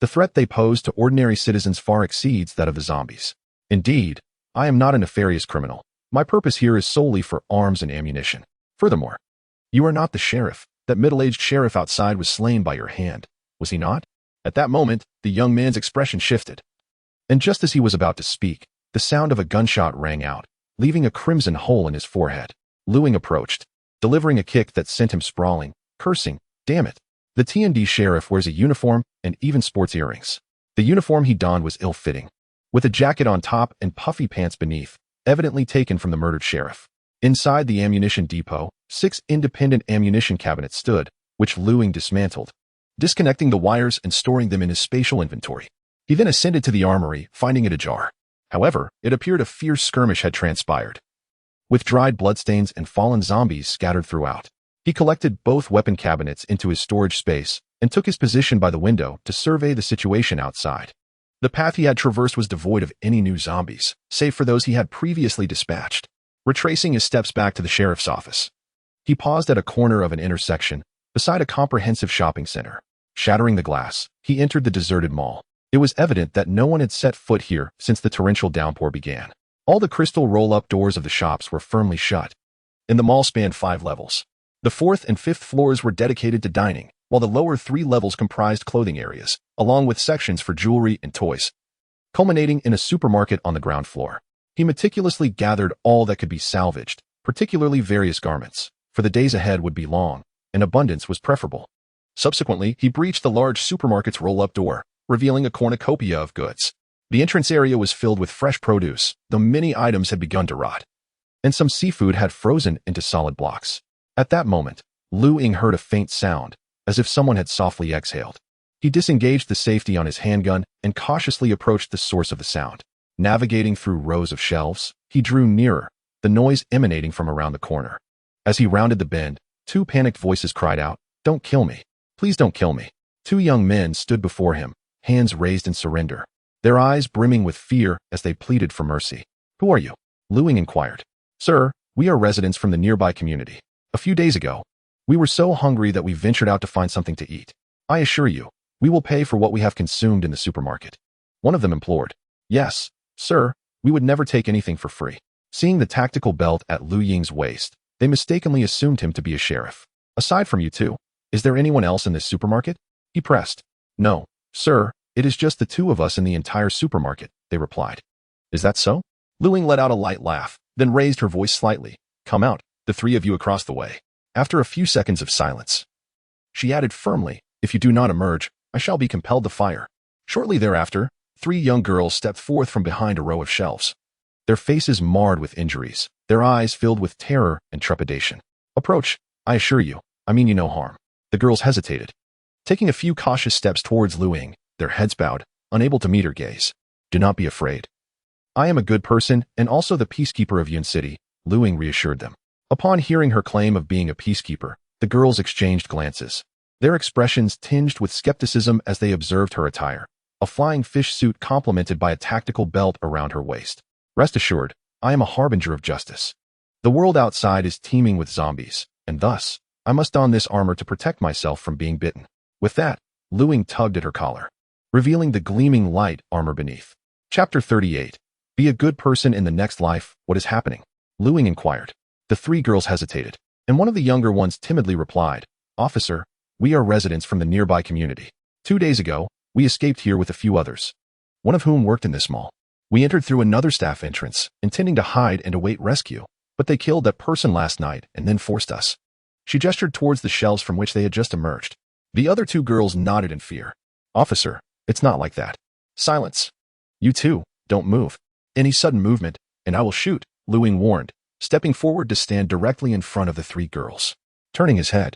the threat they pose to ordinary citizens far exceeds that of the zombies. Indeed, I am not a nefarious criminal. My purpose here is solely for arms and ammunition. Furthermore, you are not the sheriff. That middle-aged sheriff outside was slain by your hand, was he not?" At that moment, the young man's expression shifted. And just as he was about to speak, the sound of a gunshot rang out, leaving a crimson hole in his forehead. Ying approached, delivering a kick that sent him sprawling, cursing, "Damn it." The TND sheriff wears a uniform and even sports earrings. The uniform he donned was ill-fitting, with a jacket on top and puffy pants beneath, evidently taken from the murdered sheriff. Inside the ammunition depot, 6 independent ammunition cabinets stood, which Ying dismantled, disconnecting the wires and storing them in his spatial inventory. He then ascended to the armory, finding it ajar. However, it appeared a fierce skirmish had transpired, with dried bloodstains and fallen zombies scattered throughout. He collected both weapon cabinets into his storage space and took his position by the window to survey the situation outside. The path he had traversed was devoid of any new zombies, save for those he had previously dispatched. Retracing his steps back to the sheriff's office, he paused at a corner of an intersection, beside a comprehensive shopping center. Shattering the glass, he entered the deserted mall. It was evident that no one had set foot here since the torrential downpour began. All the crystal roll-up doors of the shops were firmly shut, and the mall spanned 5 levels. The fourth and fifth floors were dedicated to dining, while the lower 3 levels comprised clothing areas, along with sections for jewelry and toys, culminating in a supermarket on the ground floor. He meticulously gathered all that could be salvaged, particularly various garments, for the days ahead would be long, and abundance was preferable. Subsequently, he breached the large supermarket's roll-up door, revealing a cornucopia of goods. The entrance area was filled with fresh produce, though many items had begun to rot, and some seafood had frozen into solid blocks. At that moment, Lu Ying heard a faint sound, as if someone had softly exhaled. He disengaged the safety on his handgun and cautiously approached the source of the sound. Navigating through rows of shelves, he drew nearer, the noise emanating from around the corner. As he rounded the bend, 2 panicked voices cried out, "Don't kill me. Please don't kill me." 2 young men stood before him, hands raised in surrender, their eyes brimming with fear as they pleaded for mercy. "Who are you?" Lu Ying inquired. "Sir, we are residents from the nearby community. A few days ago, we were so hungry that we ventured out to find something to eat. I assure you, we will pay for what we have consumed in the supermarket." One of them implored. "Yes, sir, we would never take anything for free." Seeing the tactical belt at Lu Ying's waist, they mistakenly assumed him to be a sheriff. "Aside from you two, is there anyone else in this supermarket?" he pressed. "No, sir, it is just the 2 of us in the entire supermarket," they replied. "Is that so?" Lu Ying let out a light laugh, then raised her voice slightly. "Come out, the 3 of you across the way." After a few seconds of silence, she added firmly, "If you do not emerge, I shall be compelled to fire." Shortly thereafter, 3 young girls stepped forth from behind a row of shelves, their faces marred with injuries, their eyes filled with terror and trepidation. "Approach, I assure you, I mean you no harm." The girls hesitated, taking a few cautious steps towards Lu Ying, their heads bowed, unable to meet her gaze. "Do not be afraid. I am a good person and also the peacekeeper of Yun City," Lu Ying reassured them. Upon hearing her claim of being a peacekeeper, the girls exchanged glances, their expressions tinged with skepticism as they observed her attire, a flying fish suit complemented by a tactical belt around her waist. "Rest assured, I am a harbinger of justice. The world outside is teeming with zombies, and thus, I must don this armor to protect myself from being bitten." With that, Lu Ying tugged at her collar, revealing the gleaming light armor beneath. Chapter 38. Be a good person in the next life. What is happening? Lu Ying inquired. The 3 girls hesitated, and one of the younger ones timidly replied, "Officer, we are residents from the nearby community. 2 days ago, we escaped here with a few others, one of whom worked in this mall. We entered through another staff entrance, intending to hide and await rescue, but they killed that person last night and then forced us." She gestured towards the shelves from which they had just emerged. The other 2 girls nodded in fear. "Officer, it's not like that." "Silence. You two, don't move. Any sudden movement, and I will shoot," Lu Ying warned, stepping forward to stand directly in front of the 3 girls. Turning his head,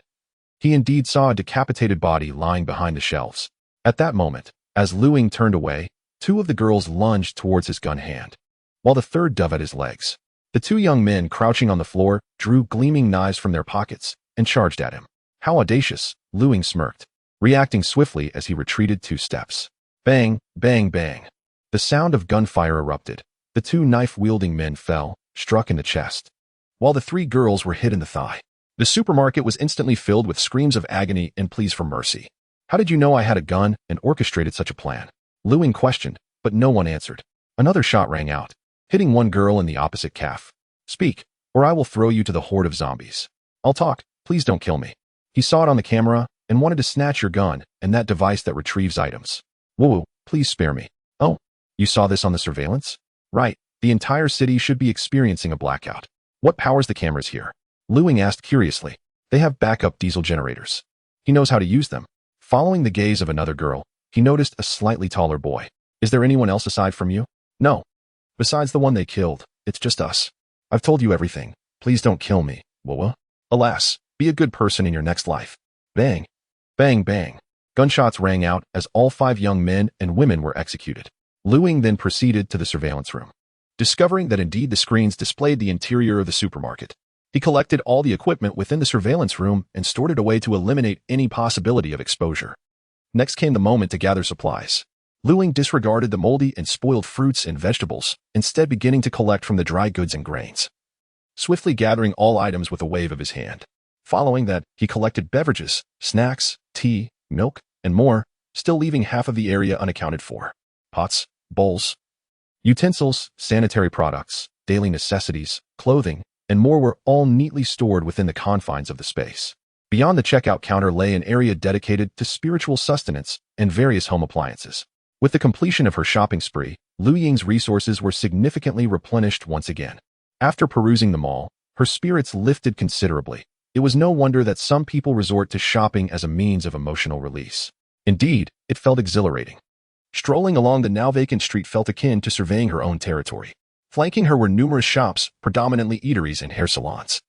he indeed saw a decapitated body lying behind the shelves. At that moment, as Lu Ying turned away, 2 of the girls lunged towards his gun hand, while the 3rd dove at his legs. The 2 young men crouching on the floor drew gleaming knives from their pockets and charged at him. "How audacious," Lu Ying smirked, reacting swiftly as he retreated 2 steps. Bang, bang, bang. The sound of gunfire erupted. The 2 knife-wielding men fell, struck in the chest, while the 3 girls were hit in the thigh. The supermarket was instantly filled with screams of agony and pleas for mercy. "How did you know I had a gun and orchestrated such a plan?" Lu Ying questioned, but no one answered. Another shot rang out, hitting one girl in the opposite calf. "Speak, or I will throw you to the horde of zombies." "I'll talk, please don't kill me." He saw it on the camera and wanted to snatch your gun and that device that retrieves items. "Woo, please spare me." "Oh, you saw this on the surveillance?" "Right, the entire city should be experiencing a blackout." "What powers the cameras here?" Lu Ying asked curiously. "They have backup diesel generators. He knows how to use them." Following the gaze of another girl, he noticed a slightly taller boy. "Is there anyone else aside from you?" "No. Besides the one they killed, it's just us. I've told you everything. Please don't kill me, Wawa. Alas, be a good person in your next life." Bang. Bang, bang. Gunshots rang out as all 5 young men and women were executed. Lu Ying then proceeded to the surveillance room. Discovering that indeed the screens displayed the interior of the supermarket, he collected all the equipment within the surveillance room and stored it away to eliminate any possibility of exposure. Next came the moment to gather supplies. Lu Ying disregarded the moldy and spoiled fruits and vegetables, instead beginning to collect from the dry goods and grains, swiftly gathering all items with a wave of his hand. Following that, he collected beverages, snacks, tea, milk, and more, still leaving half of the area unaccounted for. Pots, bowls, utensils, sanitary products, daily necessities, clothing, and more were all neatly stored within the confines of the space. Beyond the checkout counter lay an area dedicated to spiritual sustenance and various home appliances. With the completion of her shopping spree, Lu Ying's resources were significantly replenished once again. After perusing them all, her spirits lifted considerably. It was no wonder that some people resort to shopping as a means of emotional release. Indeed, it felt exhilarating. Strolling along the now-vacant street felt akin to surveying her own territory. Flanking her were numerous shops, predominantly eateries and hair salons,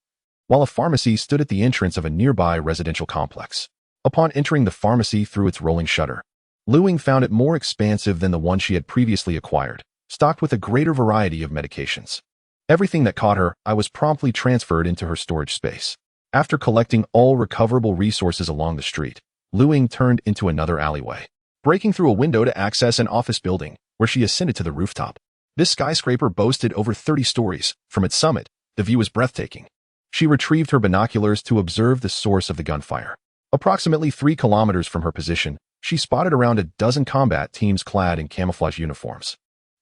while a pharmacy stood at the entrance of a nearby residential complex. Upon entering the pharmacy through its rolling shutter, Lu Ying found it more expansive than the one she had previously acquired, stocked with a greater variety of medications. Everything that caught her eye was promptly transferred into her storage space. After collecting all recoverable resources along the street, Lu Ying turned into another alleyway, breaking through a window to access an office building, where she ascended to the rooftop. This skyscraper boasted over 30 stories. From its summit, the view was breathtaking. She retrieved her binoculars to observe the source of the gunfire. Approximately 3 kilometers from her position, she spotted around a dozen combat teams clad in camouflage uniforms,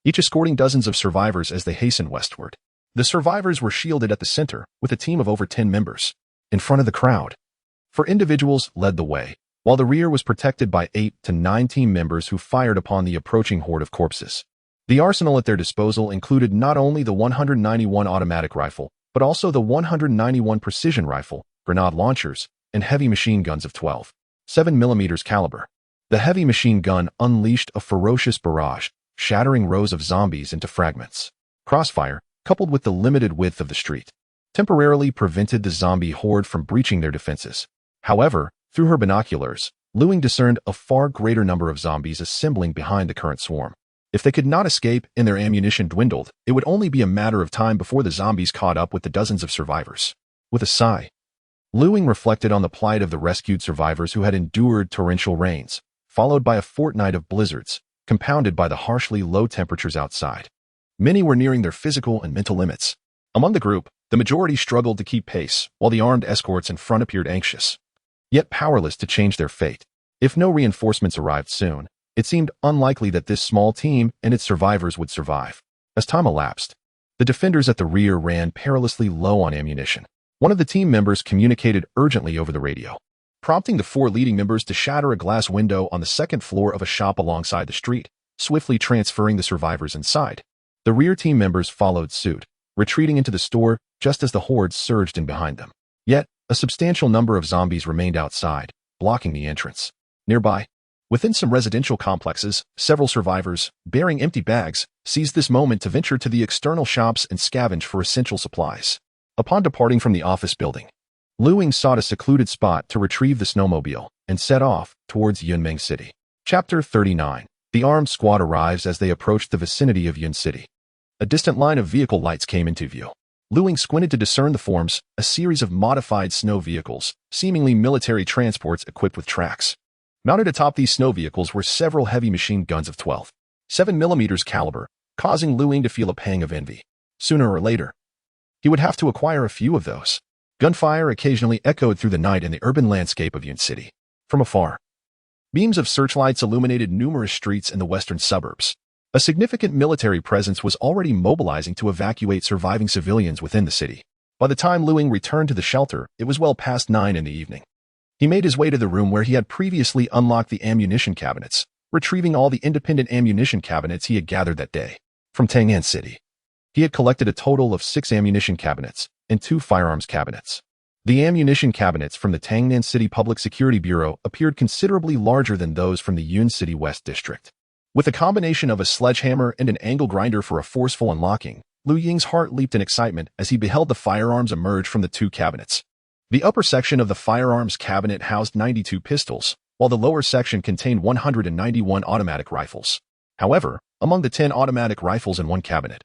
each escorting dozens of survivors as they hastened westward. The survivors were shielded at the center, with a team of over 10 members. In front of the crowd, 4 individuals led the way, while the rear was protected by 8 to 9 team members who fired upon the approaching horde of corpses. The arsenal at their disposal included not only the 191 automatic rifle, but also the 191 precision rifle, grenade launchers, and heavy machine guns of 12.7mm caliber. The heavy machine gun unleashed a ferocious barrage, shattering rows of zombies into fragments. Crossfire, coupled with the limited width of the street, temporarily prevented the zombie horde from breaching their defenses. However, through her binoculars, Lu Ying discerned a far greater number of zombies assembling behind the current swarm. If they could not escape and their ammunition dwindled, it would only be a matter of time before the zombies caught up with the dozens of survivors. With a sigh, Lu Ying reflected on the plight of the rescued survivors who had endured torrential rains, followed by a fortnight of blizzards, compounded by the harshly low temperatures outside. Many were nearing their physical and mental limits. Among the group, the majority struggled to keep pace, while the armed escorts in front appeared anxious, yet powerless to change their fate. If no reinforcements arrived soon, it seemed unlikely that this small team and its survivors would survive. As time elapsed, the defenders at the rear ran perilously low on ammunition. One of the team members communicated urgently over the radio, prompting the 4 leading members to shatter a glass window on the second floor of a shop alongside the street, swiftly transferring the survivors inside. The rear team members followed suit, retreating into the store just as the horde surged in behind them. Yet, a substantial number of zombies remained outside, blocking the entrance. Nearby, within some residential complexes, several survivors, bearing empty bags, seized this moment to venture to the external shops and scavenge for essential supplies. Upon departing from the office building, Lu Ying sought a secluded spot to retrieve the snowmobile and set off towards Yunmeng City. Chapter 39. The armed squad arrives as they approached the vicinity of Yun City. A distant line of vehicle lights came into view. Lu Ying squinted to discern the forms, a series of modified snow vehicles, seemingly military transports equipped with tracks. Mounted atop these snow vehicles were several heavy machine guns of 12.7mm caliber, causing Lu Ying to feel a pang of envy. Sooner or later, he would have to acquire a few of those. Gunfire occasionally echoed through the night in the urban landscape of Yun City. From afar, beams of searchlights illuminated numerous streets in the western suburbs. A significant military presence was already mobilizing to evacuate surviving civilians within the city. By the time Lu Ying returned to the shelter, it was well past 9 in the evening. He made his way to the room where he had previously unlocked the ammunition cabinets, retrieving all the independent ammunition cabinets he had gathered that day. From Tangnan City, he had collected a total of 6 ammunition cabinets and 2 firearms cabinets. The ammunition cabinets from the Tangnan City Public Security Bureau appeared considerably larger than those from the Yun City West District. With a combination of a sledgehammer and an angle grinder for a forceful unlocking, Lu Ying's heart leaped in excitement as he beheld the firearms emerge from the 2 cabinets. The upper section of the firearms cabinet housed 92 pistols, while the lower section contained 191 automatic rifles. However, among the 10 automatic rifles in one cabinet,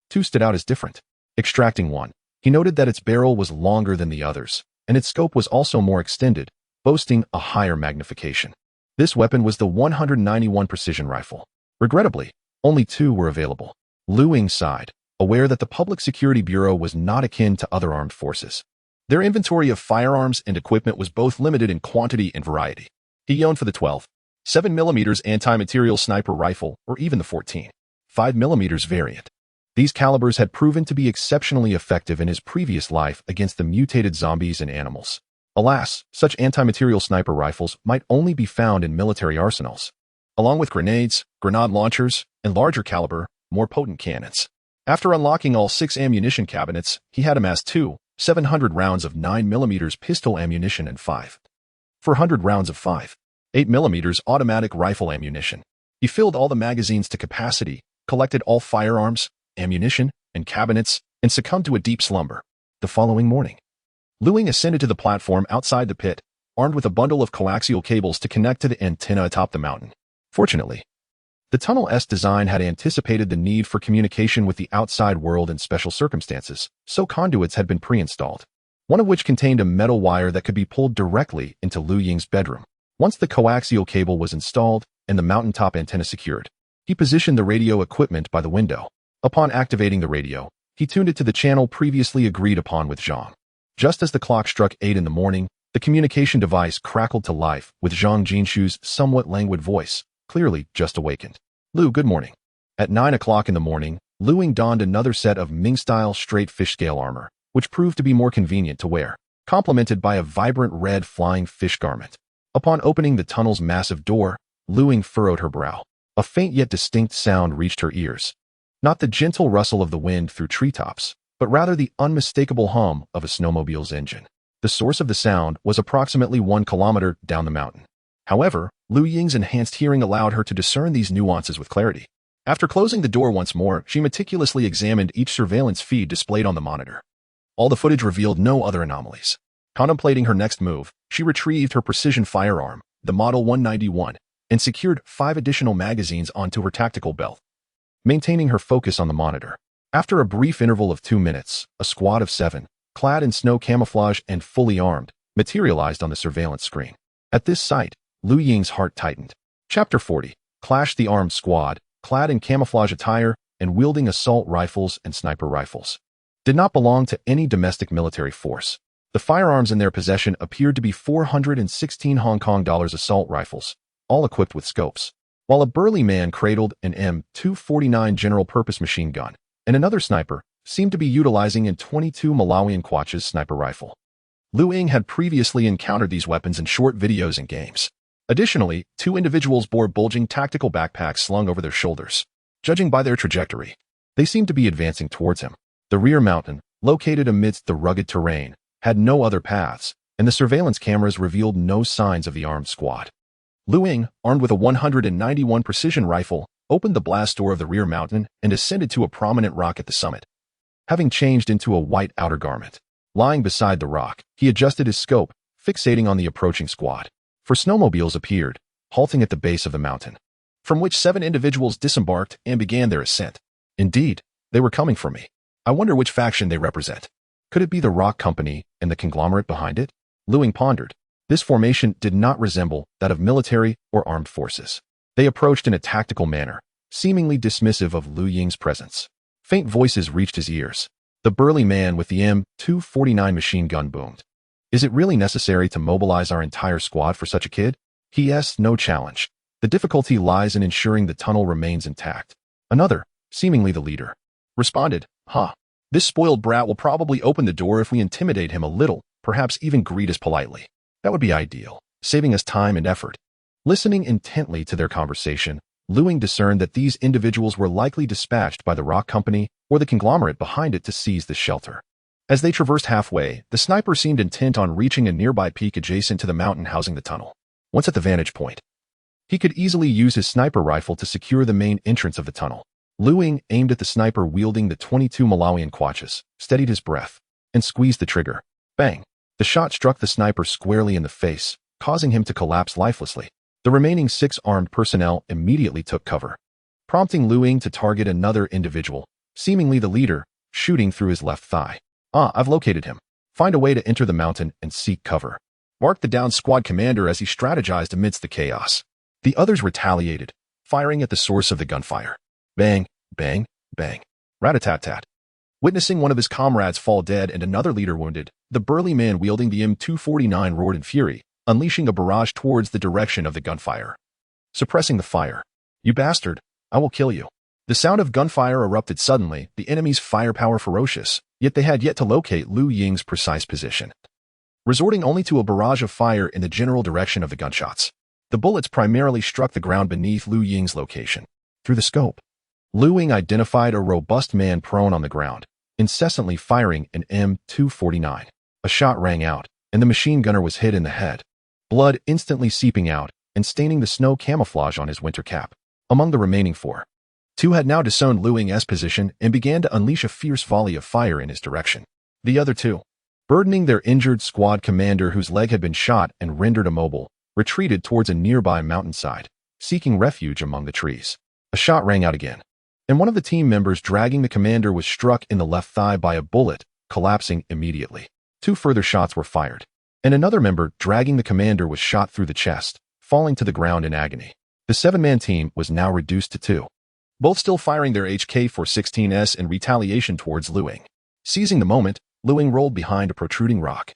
2 stood out as different. Extracting one, he noted that its barrel was longer than the others, and its scope was also more extended, boasting a higher magnification. This weapon was the 191 precision rifle. Regrettably, only 2 were available. Lu Ying sighed, aware that the Public Security Bureau was not akin to other armed forces. Their inventory of firearms and equipment was both limited in quantity and variety. He yearned for the 12.7mm anti-material sniper rifle or even the 14.5mm variant. These calibers had proven to be exceptionally effective in his previous life against the mutated zombies and animals. Alas, such anti-material sniper rifles might only be found in military arsenals, along with grenades, grenade launchers, and larger caliber, more potent cannons. After unlocking all 6 ammunition cabinets, he had amassed 700 rounds of 9mm pistol ammunition and 400 rounds of 8mm automatic rifle ammunition. He filled all the magazines to capacity, collected all firearms, ammunition, and cabinets, and succumbed to a deep slumber. The following morning, Ying ascended to the platform outside the pit, armed with a bundle of coaxial cables to connect to the antenna atop the mountain. Fortunately, the tunnel's design had anticipated the need for communication with the outside world in special circumstances, so conduits had been pre-installed, one of which contained a metal wire that could be pulled directly into Ying's bedroom. Once the coaxial cable was installed and the mountaintop antenna secured, he positioned the radio equipment by the window. Upon activating the radio, he tuned it to the channel previously agreed upon with Zhang. Just as the clock struck 8 in the morning, the communication device crackled to life with Zhang Jinshu's somewhat languid voice, clearly just awakened. "Lu, good morning." At 9 o'clock in the morning, Ying donned another set of Ming-style straight fish scale armor, which proved to be more convenient to wear, complemented by a vibrant red flying fish garment. Upon opening the tunnel's massive door, Ying furrowed her brow. A faint yet distinct sound reached her ears. Not the gentle rustle of the wind through treetops, but rather the unmistakable hum of a snowmobile's engine. The source of the sound was approximately 1 kilometer down the mountain. However, Ying's enhanced hearing allowed her to discern these nuances with clarity. After closing the door once more, she meticulously examined each surveillance feed displayed on the monitor. All the footage revealed no other anomalies. Contemplating her next move, she retrieved her precision firearm, the Model 191, and secured 5 additional magazines onto her tactical belt, maintaining her focus on the monitor. After a brief interval of 2 minutes, a squad of 7, clad in snow camouflage and fully armed, materialized on the surveillance screen. At this sight, Ying's heart tightened. Chapter 40. Clash. The armed squad, clad in camouflage attire and wielding assault rifles and sniper rifles, did not belong to any domestic military force. The firearms in their possession appeared to be 416 Hong Kong dollars assault rifles, all equipped with scopes, while a burly man cradled an M249 general-purpose machine gun, and another sniper seemed to be utilizing a 22 Malawian Quach's sniper rifle. Ying had previously encountered these weapons in short videos and games. Additionally, 2 individuals bore bulging tactical backpacks slung over their shoulders. Judging by their trajectory, they seemed to be advancing towards him. The rear mountain, located amidst the rugged terrain, had no other paths, and the surveillance cameras revealed no signs of the armed squad. Ying, armed with a 191 precision rifle, opened the blast door of the rear mountain and ascended to a prominent rock at the summit. Having changed into a white outer garment, lying beside the rock, he adjusted his scope, fixating on the approaching squad. 4 snowmobiles appeared, halting at the base of the mountain, from which 7 individuals disembarked and began their ascent. Indeed, they were coming for me. I wonder which faction they represent. Could it be the rock company and the conglomerate behind it? Ying pondered. This formation did not resemble that of military or armed forces. They approached in a tactical manner, seemingly dismissive of Ying's presence. Faint voices reached his ears. The burly man with the M249 machine gun boomed. "Is it really necessary to mobilize our entire squad for such a kid?" He asked. "No challenge. The difficulty lies in ensuring the tunnel remains intact." Another, seemingly the leader, responded, "This spoiled brat will probably open the door if we intimidate him a little, perhaps even greet us politely. That would be ideal, saving us time and effort." Listening intently to their conversation, Ying discerned that these individuals were likely dispatched by the rock company or the conglomerate behind it to seize the shelter. As they traversed halfway, the sniper seemed intent on reaching a nearby peak adjacent to the mountain housing the tunnel. Once at the vantage point, he could easily use his sniper rifle to secure the main entrance of the tunnel. Ying aimed at the sniper wielding the 22 Malawian Quach's, steadied his breath, and squeezed the trigger. Bang! The shot struck the sniper squarely in the face, causing him to collapse lifelessly. The remaining 6 armed personnel immediately took cover, prompting Ying to target another individual, seemingly the leader, shooting through his left thigh. I've located him. Find a way to enter the mountain and seek cover," barked the downed squad commander as he strategized amidst the chaos. The others retaliated, firing at the source of the gunfire. Bang, bang, bang. Rat-a-tat-tat. Witnessing one of his comrades fall dead and another leader wounded, the burly man wielding the M249 roared in fury, unleashing a barrage towards the direction of the gunfire. Suppressing the fire. "You bastard, I will kill you." The sound of gunfire erupted suddenly, the enemy's firepower ferocious, yet they had yet to locate Lu Ying's precise position. Resorting only to a barrage of fire in the general direction of the gunshots, the bullets primarily struck the ground beneath Lu Ying's location. Through the scope, Lu Ying identified a robust man prone on the ground, incessantly firing an M249. A shot rang out, and the machine gunner was hit in the head, blood instantly seeping out and staining the snow camouflage on his winter cap. Among the remaining four, two had now disowned Lu Ying's position and began to unleash a fierce volley of fire in his direction. The other two, burdening their injured squad commander whose leg had been shot and rendered immobile, retreated towards a nearby mountainside, seeking refuge among the trees. A shot rang out again, and one of the team members dragging the commander was struck in the left thigh by a bullet, collapsing immediately. Two further shots were fired, and another member dragging the commander was shot through the chest, falling to the ground in agony. The seven-man team was now reduced to two, both still firing their HK-416s in retaliation towards Lu Ying. Seizing the moment, Lu Ying rolled behind a protruding rock,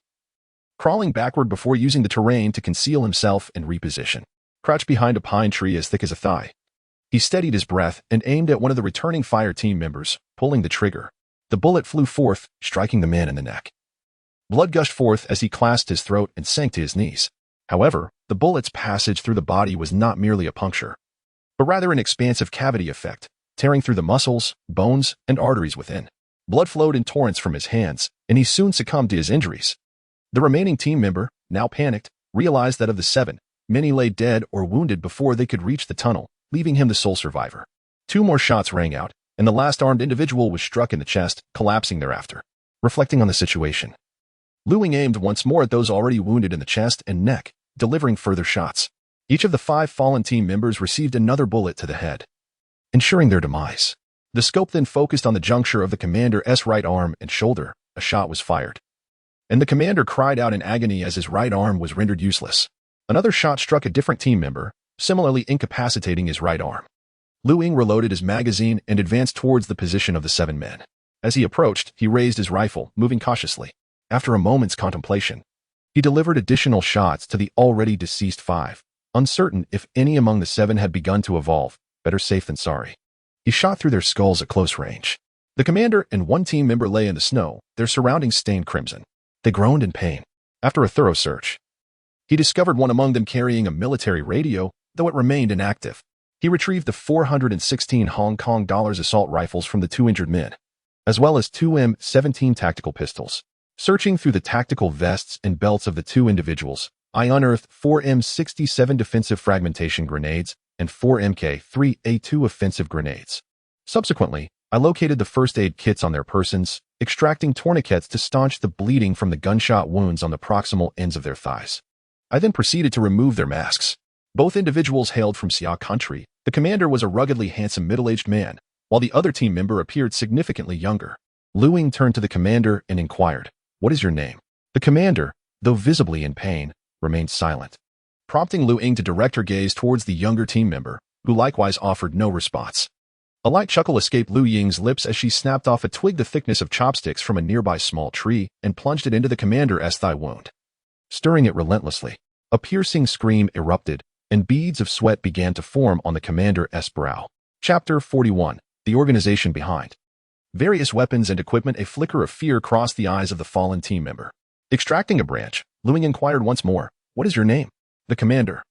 crawling backward before using the terrain to conceal himself and reposition. Crouched behind a pine tree as thick as a thigh, he steadied his breath and aimed at one of the returning fire team members, pulling the trigger. The bullet flew forth, striking the man in the neck. Blood gushed forth as he clasped his throat and sank to his knees. However, the bullet's passage through the body was not merely a puncture, but rather an expansive cavity effect, tearing through the muscles, bones, and arteries within. Blood flowed in torrents from his hands, and he soon succumbed to his injuries. The remaining team member, now panicked, realized that of the seven, many lay dead or wounded before they could reach the tunnel, leaving him the sole survivor. Two more shots rang out, and the last armed individual was struck in the chest, collapsing thereafter. Reflecting on the situation, Lu Ying aimed once more at those already wounded in the chest and neck, delivering further shots. Each of the five fallen team members received another bullet to the head, ensuring their demise. The scope then focused on the juncture of the commander's right arm and shoulder. A shot was fired, and the commander cried out in agony as his right arm was rendered useless. Another shot struck a different team member, similarly incapacitating his right arm. Lu Ying reloaded his magazine and advanced towards the position of the seven men. As he approached, he raised his rifle, moving cautiously. After a moment's contemplation, he delivered additional shots to the already deceased five, uncertain if any among the seven had begun to evolve. Better safe than sorry. He shot through their skulls at close range. The commander and one team member lay in the snow, their surroundings stained crimson. They groaned in pain. After a thorough search, he discovered one among them carrying a military radio, though it remained inactive. He retrieved the 416 Hong Kong dollars assault rifles from the two injured men, as well as two M17 tactical pistols. Searching through the tactical vests and belts of the two individuals, I unearthed 4 M67 defensive fragmentation grenades and 4 MK3A2 offensive grenades. Subsequently, I located the first aid kits on their persons, extracting tourniquets to staunch the bleeding from the gunshot wounds on the proximal ends of their thighs. I then proceeded to remove their masks. Both individuals hailed from Xia country. The commander was a ruggedly handsome middle-aged man, while the other team member appeared significantly younger. Lu Ying turned to the commander and inquired, "What is your name?" The commander, though visibly in pain, remained silent, prompting Lu Ying to direct her gaze towards the younger team member, who likewise offered no response. A light chuckle escaped Lu Ying's lips as she snapped off a twig the thickness of chopsticks from a nearby small tree and plunged it into the commander's thigh wound. Stirring it relentlessly, a piercing scream erupted, and beads of sweat began to form on the commander's brow. Chapter 41. The Organization Behind. Various weapons and equipment. A flicker of fear crossed the eyes of the fallen team member. Extracting a branch, Lu Ying inquired once more, "What is your name?" The commander,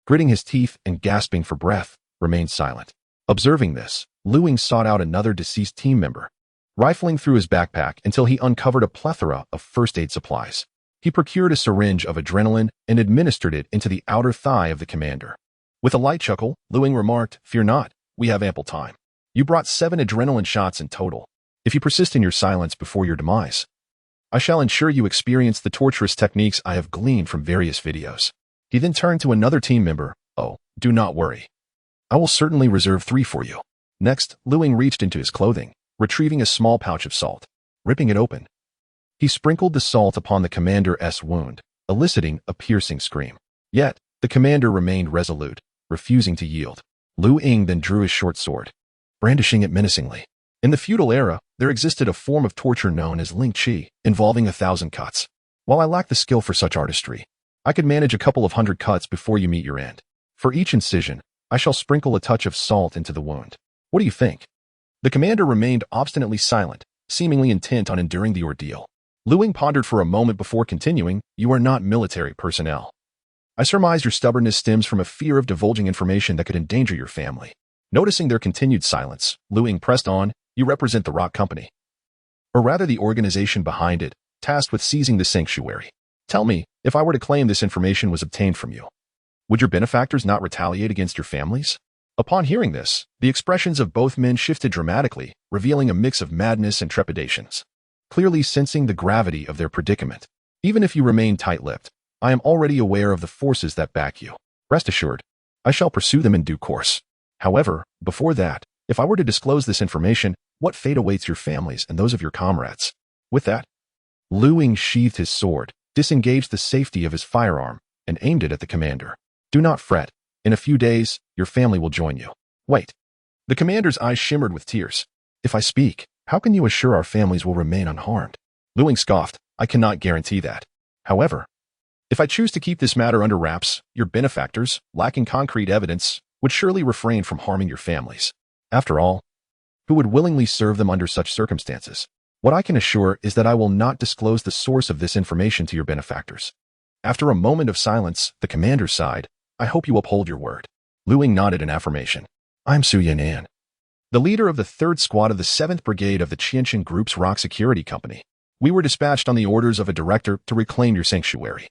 gritting his teeth and gasping for breath, remained silent. Observing this, Lu Ying sought out another deceased team member, rifling through his backpack until he uncovered a plethora of first aid supplies. He procured a syringe of adrenaline and administered it into the outer thigh of the commander. With a light chuckle, Lu Ying remarked, "Fear not, we have ample time. You brought 7 adrenaline shots in total. If you persist in your silence before your demise, I shall ensure you experience the torturous techniques I have gleaned from various videos." He then turned to another team member. "Oh, do not worry. I will certainly reserve 3 for you." Next, Lu Ying reached into his clothing, retrieving a small pouch of salt. Ripping it open, he sprinkled the salt upon the commander's wound, eliciting a piercing scream. Yet, the commander remained resolute, refusing to yield. Lu Ying then drew his short sword, brandishing it menacingly. In the feudal era, there existed a form of torture known as Ling Chi, involving 1,000 cuts. While I lack the skill for such artistry, I could manage a couple of 100 cuts before you meet your end. For each incision, I shall sprinkle a touch of salt into the wound. What do you think? The commander remained obstinately silent, seemingly intent on enduring the ordeal. Lu Ying pondered for a moment before continuing, "You are not military personnel. I surmise your stubbornness stems from a fear of divulging information that could endanger your family." Noticing their continued silence, Lu Ying pressed on, "You represent the Rock Company, or rather the organization behind it, tasked with seizing the sanctuary. Tell me, if I were to claim this information was obtained from you, would your benefactors not retaliate against your families?" Upon hearing this, the expressions of both men shifted dramatically, revealing a mix of madness and trepidations. Clearly sensing the gravity of their predicament. "Even if you remain tight-lipped, I am already aware of the forces that back you. Rest assured, I shall pursue them in due course. However, before that, if I were to disclose this information, what fate awaits your families and those of your comrades?" With that, Lu Ying sheathed his sword, disengaged the safety of his firearm, and aimed it at the commander. "Do not fret. In a few days, your family will join you." "Wait." The commander's eyes shimmered with tears. "If I speak, how can you assure our families will remain unharmed?" Lu Ying scoffed. "I cannot guarantee that. However, if I choose to keep this matter under wraps, your benefactors, lacking concrete evidence, would surely refrain from harming your families. After all, who would willingly serve them under such circumstances? What I can assure is that I will not disclose the source of this information to your benefactors." After a moment of silence, the commander sighed. "I hope you uphold your word." Lu Ying nodded in affirmation. "I'm Su Yan, the leader of the 3rd Squad of the 7th Brigade of the Qianxin Group's Rock Security Company. We were dispatched on the orders of a director to reclaim your sanctuary."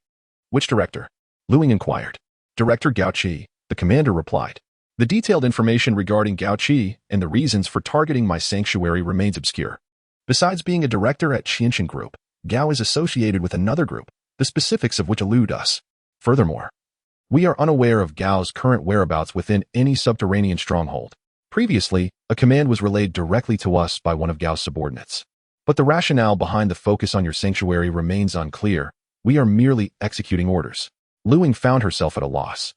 "Which director?" Lu Ying inquired. "Director Gao Qi," the commander replied. "The detailed information regarding Gao Qi and the reasons for targeting my sanctuary remains obscure. Besides being a director at Qianxin Group, Gao is associated with another group, the specifics of which elude us. Furthermore, we are unaware of Gao's current whereabouts within any subterranean stronghold. Previously, a command was relayed directly to us by one of Gao's subordinates. But the rationale behind the focus on your sanctuary remains unclear. We are merely executing orders." Lu Ying found herself at a loss.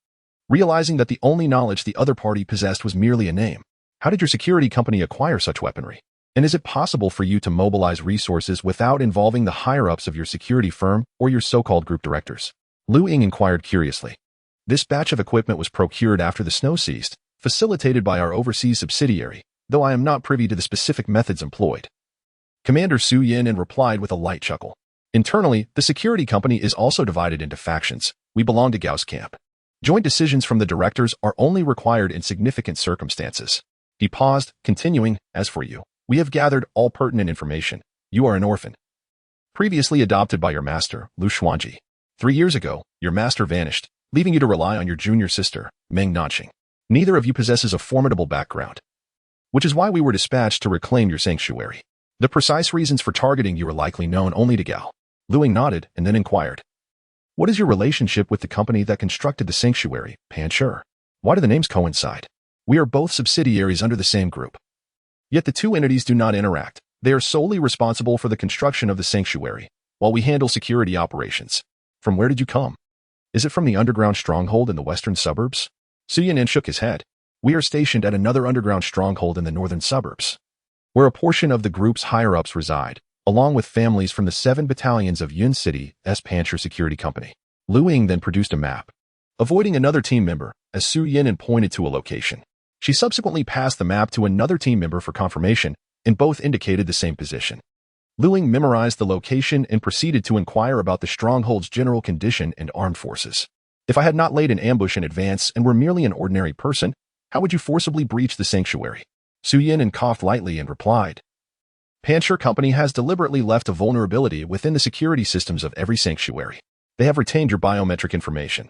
Realizing that the only knowledge the other party possessed was merely a name. How did your security company acquire such weaponry? And is it possible for you to mobilize resources without involving the higher-ups of your security firm or your so-called group directors? Lu Ying inquired curiously. "This batch of equipment was procured after the snow ceased, facilitated by our overseas subsidiary, though I am not privy to the specific methods employed." Commander Su Yan replied with a light chuckle. "Internally, the security company is also divided into factions. We belong to Gao's camp. Joint decisions from the directors are only required in significant circumstances." He paused, continuing, "As for you, we have gathered all pertinent information. You are an orphan, previously adopted by your master, Lu Xuanji. 3 years ago, your master vanished, leaving you to rely on your junior sister, Meng Nanxing. Neither of you possesses a formidable background, which is why we were dispatched to reclaim your sanctuary. The precise reasons for targeting you are likely known only to Gao." Lu Ying nodded and then inquired, "What is your relationship with the company that constructed the sanctuary, Pancher? Why do the names coincide? We are both subsidiaries under the same group. Yet the two entities do not interact. They are solely responsible for the construction of the sanctuary, while we handle security operations. From where did you come? Is it from the underground stronghold in the western suburbs?" Su Yan shook his head. "We are stationed at another underground stronghold in the northern suburbs, where a portion of the group's higher-ups reside, along with families from the 7 battalions of Yun City's Pancher Security Company." Lu Ying then produced a map, avoiding another team member, as Su Yan pointed to a location. She subsequently passed the map to another team member for confirmation, and both indicated the same position. Lu Ying memorized the location and proceeded to inquire about the stronghold's general condition and armed forces. "If I had not laid an ambush in advance and were merely an ordinary person, how would you forcibly breach the sanctuary?" Su Yan coughed lightly and replied, "Pancher Company has deliberately left a vulnerability within the security systems of every sanctuary. They have retained your biometric information,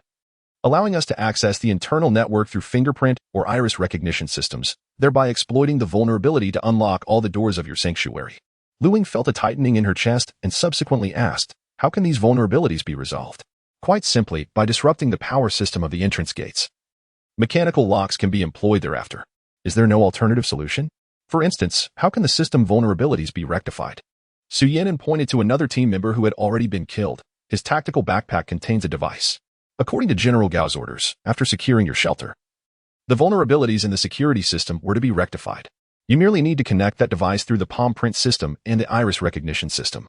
allowing us to access the internal network through fingerprint or iris recognition systems, thereby exploiting the vulnerability to unlock all the doors of your sanctuary." Lu Ying felt a tightening in her chest and subsequently asked, "How can these vulnerabilities be resolved?" "Quite simply, by disrupting the power system of the entrance gates. Mechanical locks can be employed thereafter. Is there no alternative solution? For instance, how can the system vulnerabilities be rectified?" Su Yan pointed to another team member who had already been killed. His tactical backpack contains a device. "According to General Gao's orders, after securing your shelter, the vulnerabilities in the security system were to be rectified. You merely need to connect that device through the palm print system and the iris recognition system.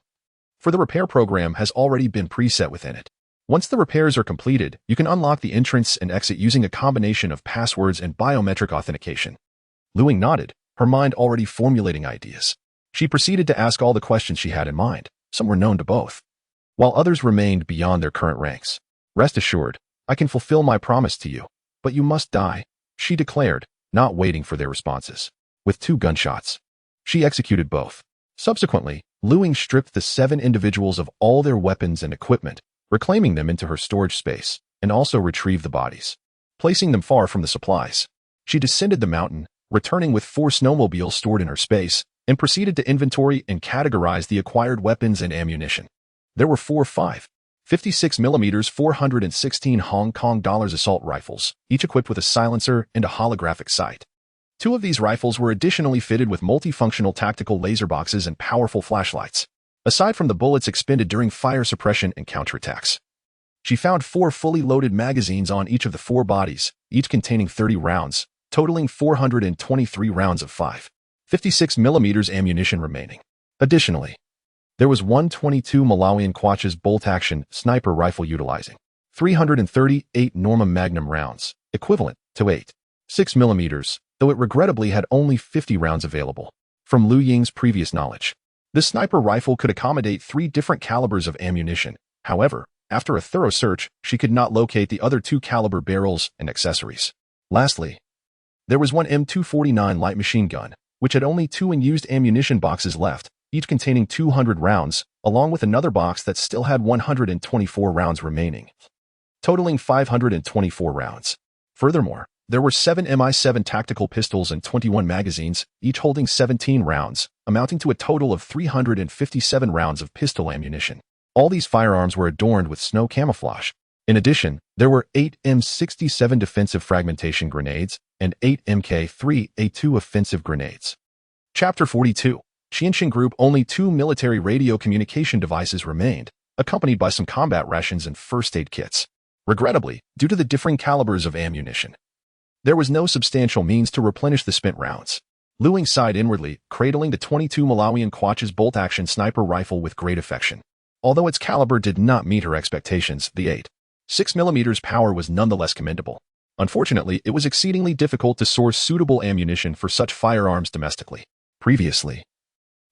For the repair program has already been preset within it. Once the repairs are completed, you can unlock the entrance and exit using a combination of passwords and biometric authentication." Lu Ying nodded. her mind already formulating ideas. She proceeded to ask all the questions she had in mind. Some were known to both, while others remained beyond their current ranks. "Rest assured, I can fulfill my promise to you, but you must die," she declared, not waiting for their responses. With 2 gunshots, she executed both. Subsequently, Ying stripped the 7 individuals of all their weapons and equipment, reclaiming them into her storage space, and also retrieved the bodies, placing them far from the supplies. She descended the mountain, returning with 4 snowmobiles stored in her space, and proceeded to inventory and categorize the acquired weapons and ammunition. There were 4 56mm 416 Hong Kong dollars assault rifles, each equipped with a silencer and a holographic sight. 2 of these rifles were additionally fitted with multifunctional tactical laser boxes and powerful flashlights, aside from the bullets expended during fire suppression and counterattacks. She found 4 fully loaded magazines on each of the 4 bodies, each containing 30 rounds, totaling 423 rounds of 5.56mm ammunition remaining. Additionally, there was 122 Malawian Quach's bolt-action sniper rifle utilizing 338 Norma Magnum rounds, equivalent to 8.6mm, though it regrettably had only 50 rounds available. From Ying's previous knowledge, the sniper rifle could accommodate 3 different calibers of ammunition. However, after a thorough search, she could not locate the other 2 caliber barrels and accessories. Lastly, there was one M249 light machine gun, which had only 2 unused ammunition boxes left, each containing 200 rounds, along with another box that still had 124 rounds remaining, totaling 524 rounds. Furthermore, there were 7 Mi-7 tactical pistols and 21 magazines, each holding 17 rounds, amounting to a total of 357 rounds of pistol ammunition. All these firearms were adorned with snow camouflage. In addition, there were 8 M67 defensive fragmentation grenades and 8 Mk3A2 offensive grenades. Chapter 42. Qianxin Group. Only 2 military radio communication devices remained, accompanied by some combat rations and first aid kits. Regrettably, due to the differing calibers of ammunition, there was no substantial means to replenish the spent rounds. Ying sighed inwardly, cradling the 22 Malawian Quach's bolt-action sniper rifle with great affection. Although its caliber did not meet her expectations, the 8.6mm power was nonetheless commendable. Unfortunately, it was exceedingly difficult to source suitable ammunition for such firearms domestically. Previously,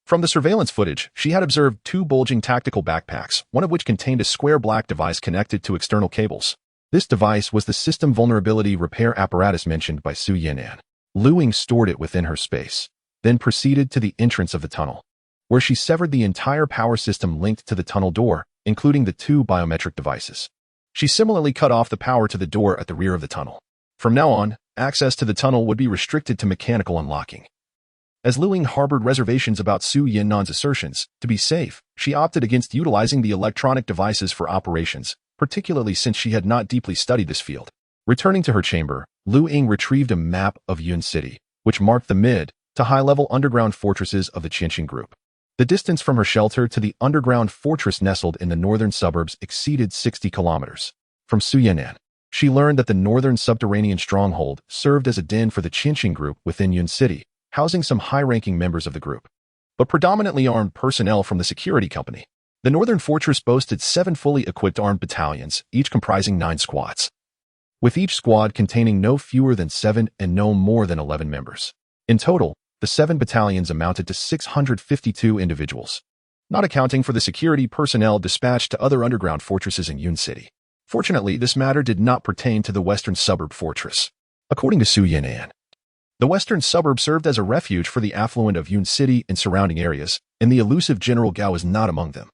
from the surveillance footage, she had observed 2 bulging tactical backpacks, one of which contained a square black device connected to external cables. This device was the system vulnerability repair apparatus mentioned by Su Yinan. Ying stored it within her space, then proceeded to the entrance of the tunnel, where she severed the entire power system linked to the tunnel door, including the 2 biometric devices. She similarly cut off the power to the door at the rear of the tunnel. From now on, access to the tunnel would be restricted to mechanical unlocking. As Ying harbored reservations about Su Yinan's assertions, to be safe, she opted against utilizing the electronic devices for operations, particularly since she had not deeply studied this field. Returning to her chamber, Ying retrieved a map of Yun City, which marked the mid to high-level underground fortresses of the Qianxin Group. The distance from her shelter to the underground fortress nestled in the northern suburbs exceeded 60 kilometers. From Su Yinan, she learned that the northern subterranean stronghold served as a den for the Qianxin Group within Yun City, housing some high-ranking members of the group, but predominantly armed personnel from the security company. The northern fortress boasted 7 fully equipped armed battalions, each comprising 9 squads, with each squad containing no fewer than 7 and no more than 11 members. In total, the 7 battalions amounted to 652 individuals, not accounting for the security personnel dispatched to other underground fortresses in Yun City. Fortunately, this matter did not pertain to the western suburb fortress. According to Su Yinan, the western suburb served as a refuge for the affluent of Yun City and surrounding areas, and the elusive General Gao was not among them.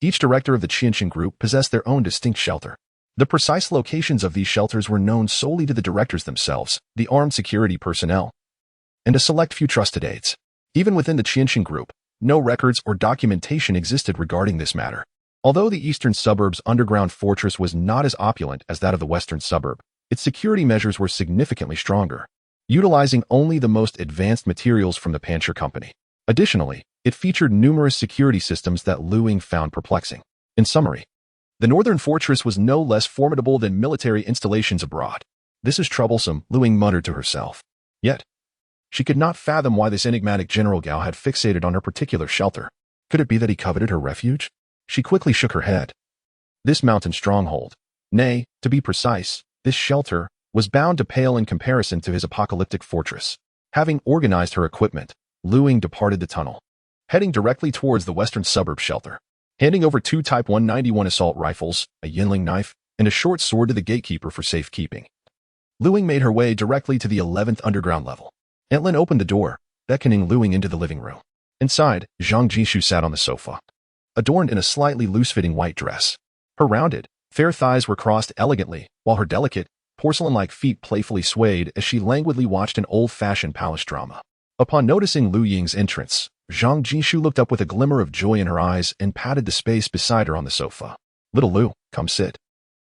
Each director of the Qianxin Group possessed their own distinct shelter. The precise locations of these shelters were known solely to the directors themselves, the armed security personnel, and a select few trusted aides. Even within the Qianxin Group, no records or documentation existed regarding this matter. Although the eastern suburb's underground fortress was not as opulent as that of the western suburb, its security measures were significantly stronger, utilizing only the most advanced materials from the Pancher Company. Additionally, it featured numerous security systems that Ying found perplexing. In summary, the northern fortress was no less formidable than military installations abroad. "This is troublesome," Ying muttered to herself. Yet, she could not fathom why this enigmatic General Gao had fixated on her particular shelter. Could it be that he coveted her refuge? She quickly shook her head. This mountain stronghold, nay, to be precise, this shelter, was bound to pale in comparison to his apocalyptic fortress. Having organized her equipment, Lu Ying departed the tunnel, heading directly towards the western suburb shelter. Handing over 2 Type 191 assault rifles, a Yingling knife, and a short sword to the gatekeeper for safekeeping, Lu Ying made her way directly to the 11th underground level. Entlin opened the door, beckoning Lu Ying into the living room. Inside, Zhang Jishu sat on the sofa, adorned in a slightly loose-fitting white dress. Her rounded, fair thighs were crossed elegantly, while her delicate, porcelain-like feet playfully swayed as she languidly watched an old-fashioned palace drama. Upon noticing Lu Ying's entrance, Zhang Jishu looked up with a glimmer of joy in her eyes and patted the space beside her on the sofa. "Little Lu, come sit.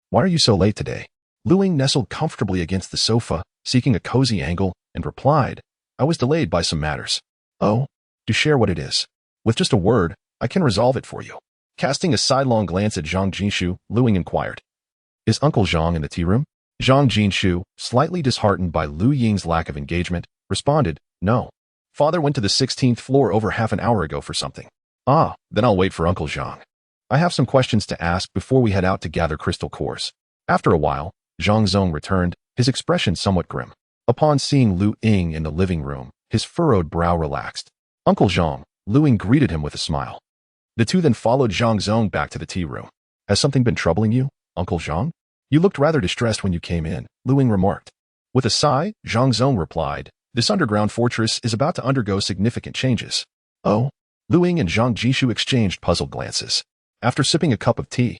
Why are you so late today?" Lu Ying nestled comfortably against the sofa, seeking a cozy angle, and replied, "I was delayed by some matters." "Oh? Do share what it is. With just a word, I can resolve it for you." Casting a sidelong glance at Zhang Jishu, Lu Ying inquired, "Is Uncle Zhang in the tea room?" Zhang Jishu, slightly disheartened by Lu Ying's lack of engagement, responded, "No. Father went to the 16th floor over half an hour ago for something." "Ah, then I'll wait for Uncle Zhang. I have some questions to ask before we head out to gather crystal cores." After a while, Zhang Zong returned, his expression somewhat grim. Upon seeing Lu Ying in the living room, his furrowed brow relaxed. "Uncle Zhang," Lu Ying greeted him with a smile. The two then followed Zhang Zong back to the tea room. "Has something been troubling you, Uncle Zhang? You looked rather distressed when you came in," Lu Ying remarked. With a sigh, Zhang Zong replied, "This underground fortress is about to undergo significant changes." "Oh?" Lu Ying and Zhang Jishu exchanged puzzled glances. After sipping a cup of tea,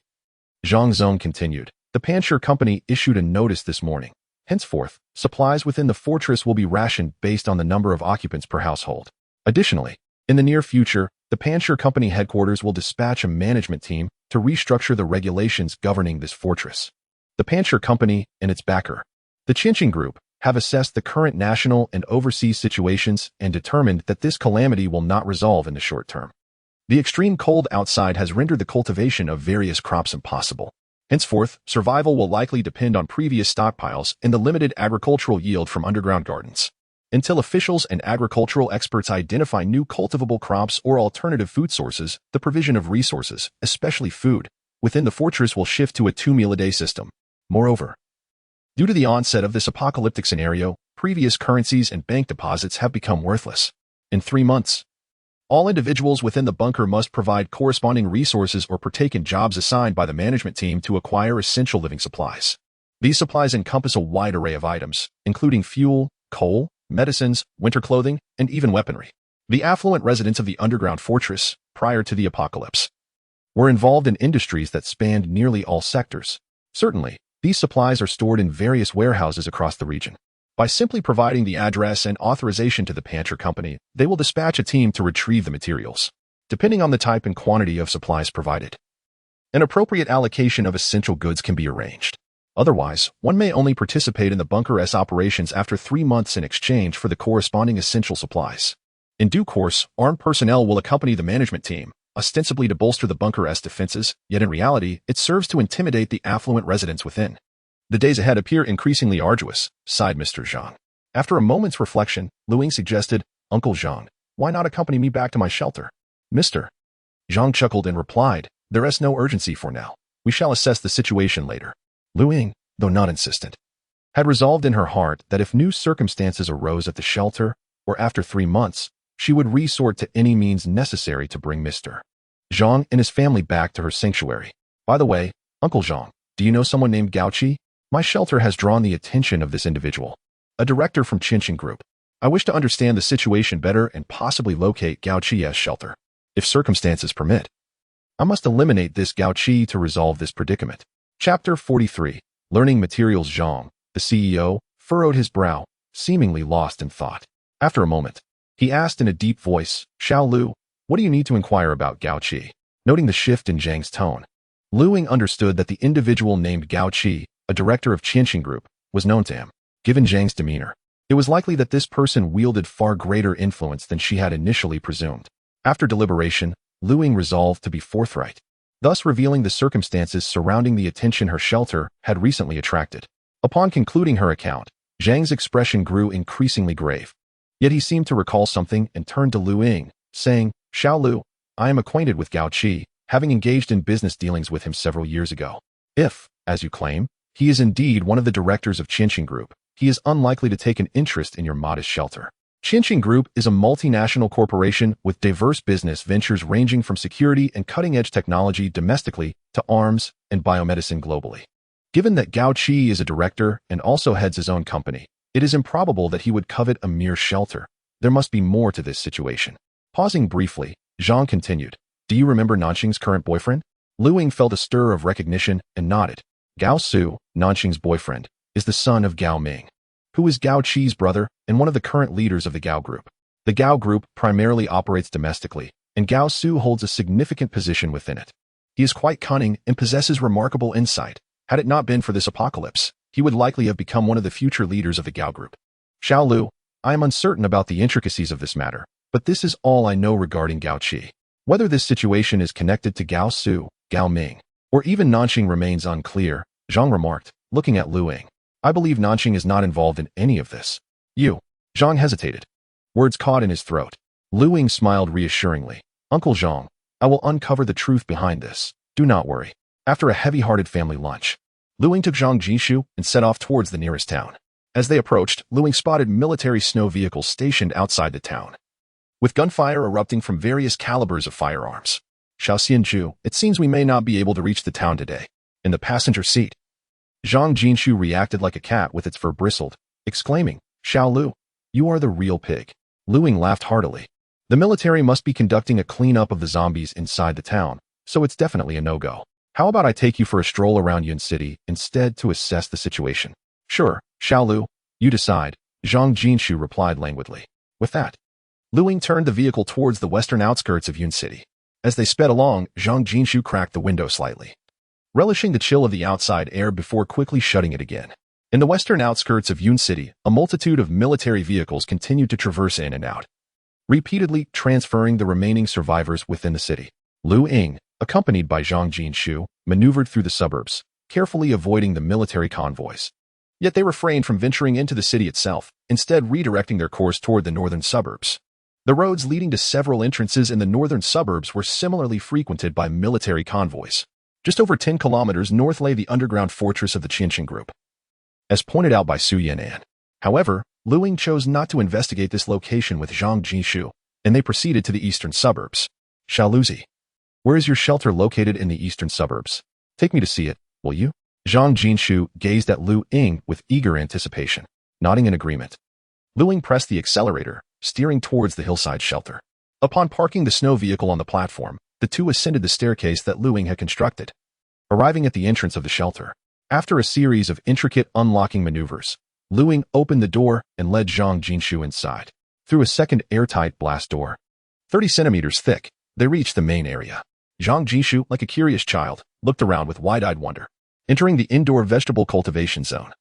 Zhang Zong continued, "The Panshur Company issued a notice this morning. Henceforth, supplies within the fortress will be rationed based on the number of occupants per household. Additionally, in the near future, the Panshur Company headquarters will dispatch a management team to restructure the regulations governing this fortress. The Panshur Company and its backer, the Qinqing Group, have assessed the current national and overseas situations and determined that this calamity will not resolve in the short term. The extreme cold outside has rendered the cultivation of various crops impossible. Henceforth, survival will likely depend on previous stockpiles and the limited agricultural yield from underground gardens. Until officials and agricultural experts identify new cultivable crops or alternative food sources, the provision of resources, especially food, within the fortress will shift to a 2-meal-a-day system. Moreover, due to the onset of this apocalyptic scenario, previous currencies and bank deposits have become worthless. In 3 months, all individuals within the bunker must provide corresponding resources or partake in jobs assigned by the management team to acquire essential living supplies. These supplies encompass a wide array of items, including fuel, coal, medicines, winter clothing, and even weaponry. The affluent residents of the underground fortress, prior to the apocalypse, were involved in industries that spanned nearly all sectors. Certainly, these supplies are stored in various warehouses across the region. By simply providing the address and authorization to the Panshur Company, they will dispatch a team to retrieve the materials, depending on the type and quantity of supplies provided. An appropriate allocation of essential goods can be arranged. Otherwise, one may only participate in the bunker's operations after 3 months in exchange for the corresponding essential supplies. In due course, armed personnel will accompany the management team, ostensibly to bolster the bunker's defenses, yet in reality, it serves to intimidate the affluent residents within. "The days ahead appear increasingly arduous," sighed Mr. Zhang. After a moment's reflection, Lu Ying suggested, "Uncle Zhang, why not accompany me back to my shelter?" Mr. Zhang chuckled and replied, "There is no urgency for now. We shall assess the situation later." Lu Ying, though not insistent, had resolved in her heart that if new circumstances arose at the shelter, or after 3 months, she would resort to any means necessary to bring Mr. Zhang and his family back to her sanctuary. "By the way, Uncle Zhang, do you know someone named Gao Qi? My shelter has drawn the attention of this individual, a director from Qinqing Group. I wish to understand the situation better and possibly locate Gao Qi's shelter. If circumstances permit, I must eliminate this Gao Qi to resolve this predicament." Chapter 43. Learning Materials. Zhang, the CEO, furrowed his brow, seemingly lost in thought. After a moment, he asked in a deep voice, "Xiao Lu, what do you need to inquire about Gao Qi?" Noting the shift in Zhang's tone, Lu Ying understood that the individual named Gao Qi, a director of Qinqing Group, was known to him. Given Zhang's demeanor, it was likely that this person wielded far greater influence than she had initially presumed. After deliberation, Lu Ying resolved to be forthright, thus revealing the circumstances surrounding the attention her shelter had recently attracted. Upon concluding her account, Zhang's expression grew increasingly grave. Yet he seemed to recall something and turned to Lu Ying, saying, "Xiao Lu, I am acquainted with Gao Qi, having engaged in business dealings with him several years ago. If, as you claim, he is indeed one of the directors of Qinqing Group, he is unlikely to take an interest in your modest shelter. Qinxing Group is a multinational corporation with diverse business ventures ranging from security and cutting-edge technology domestically to arms and biomedicine globally. Given that Gao Qi is a director and also heads his own company, it is improbable that he would covet a mere shelter. There must be more to this situation. Pausing briefly, Zhang continued, "Do you remember Nanxing's current boyfriend?" Lu Ying felt a stir of recognition and nodded. Gao Su, Nanxing's boyfriend, is the son of Gao Ming, who is Gao Qi's brother and one of the current leaders of the Gao Group. The Gao Group primarily operates domestically, and Gao Su holds a significant position within it. He is quite cunning and possesses remarkable insight. Had it not been for this apocalypse, he would likely have become one of the future leaders of the Gao Group. Xiao Lu, I am uncertain about the intricacies of this matter, but this is all I know regarding Gao Qi. Whether this situation is connected to Gao Su, Gao Ming, or even Nanxing remains unclear, Zhang remarked, looking at Lu Ying. I believe Nanxing is not involved in any of this. You. Zhang hesitated. Words caught in his throat. Lu Ying smiled reassuringly. Uncle Zhang, I will uncover the truth behind this. Do not worry. After a heavy-hearted family lunch, Lu Ying took Zhang Jishu and set off towards the nearest town. As they approached, Lu Ying spotted military snow vehicles stationed outside the town, with gunfire erupting from various calibers of firearms. Xiao Xianju, it seems we may not be able to reach the town today. In the passenger seat, Zhang Jinshu reacted like a cat with its fur bristled, exclaiming, Xiao Lu, you are the real pig. Lu Ying laughed heartily. The military must be conducting a cleanup of the zombies inside the town, so it's definitely a no-go. How about I take you for a stroll around Yun City instead to assess the situation? Sure, Xiao Lu, you decide, Zhang Jinshu replied languidly. With that, Lu Ying turned the vehicle towards the western outskirts of Yun City. As they sped along, Zhang Jinshu cracked the window slightly, relishing the chill of the outside air before quickly shutting it again. In the western outskirts of Yun City, a multitude of military vehicles continued to traverse in and out, repeatedly transferring the remaining survivors within the city. Lu Ying, accompanied by Zhang Jinshu, maneuvered through the suburbs, carefully avoiding the military convoys. Yet they refrained from venturing into the city itself, instead redirecting their course toward the northern suburbs. The roads leading to several entrances in the northern suburbs were similarly frequented by military convoys. Just over 10 kilometers north lay the underground fortress of the Qinxing Group, as pointed out by Su Yanan. However, Lu Ying chose not to investigate this location with Zhang Jishu, and they proceeded to the eastern suburbs. Shaluzi, where is your shelter located in the eastern suburbs? Take me to see it, will you? Zhang Jinshu gazed at Lu Ying with eager anticipation, nodding in agreement. Lu Ying pressed the accelerator, steering towards the hillside shelter. Upon parking the snow vehicle on the platform, the two ascended the staircase that Lu Ying had constructed. Arriving at the entrance of the shelter, after a series of intricate unlocking maneuvers, Lu Ying opened the door and led Zhang Jinshu inside. Through a second airtight blast door, 30 centimeters thick, they reached the main area. Zhang Jinshu, like a curious child, looked around with wide-eyed wonder. Entering the indoor vegetable cultivation zone,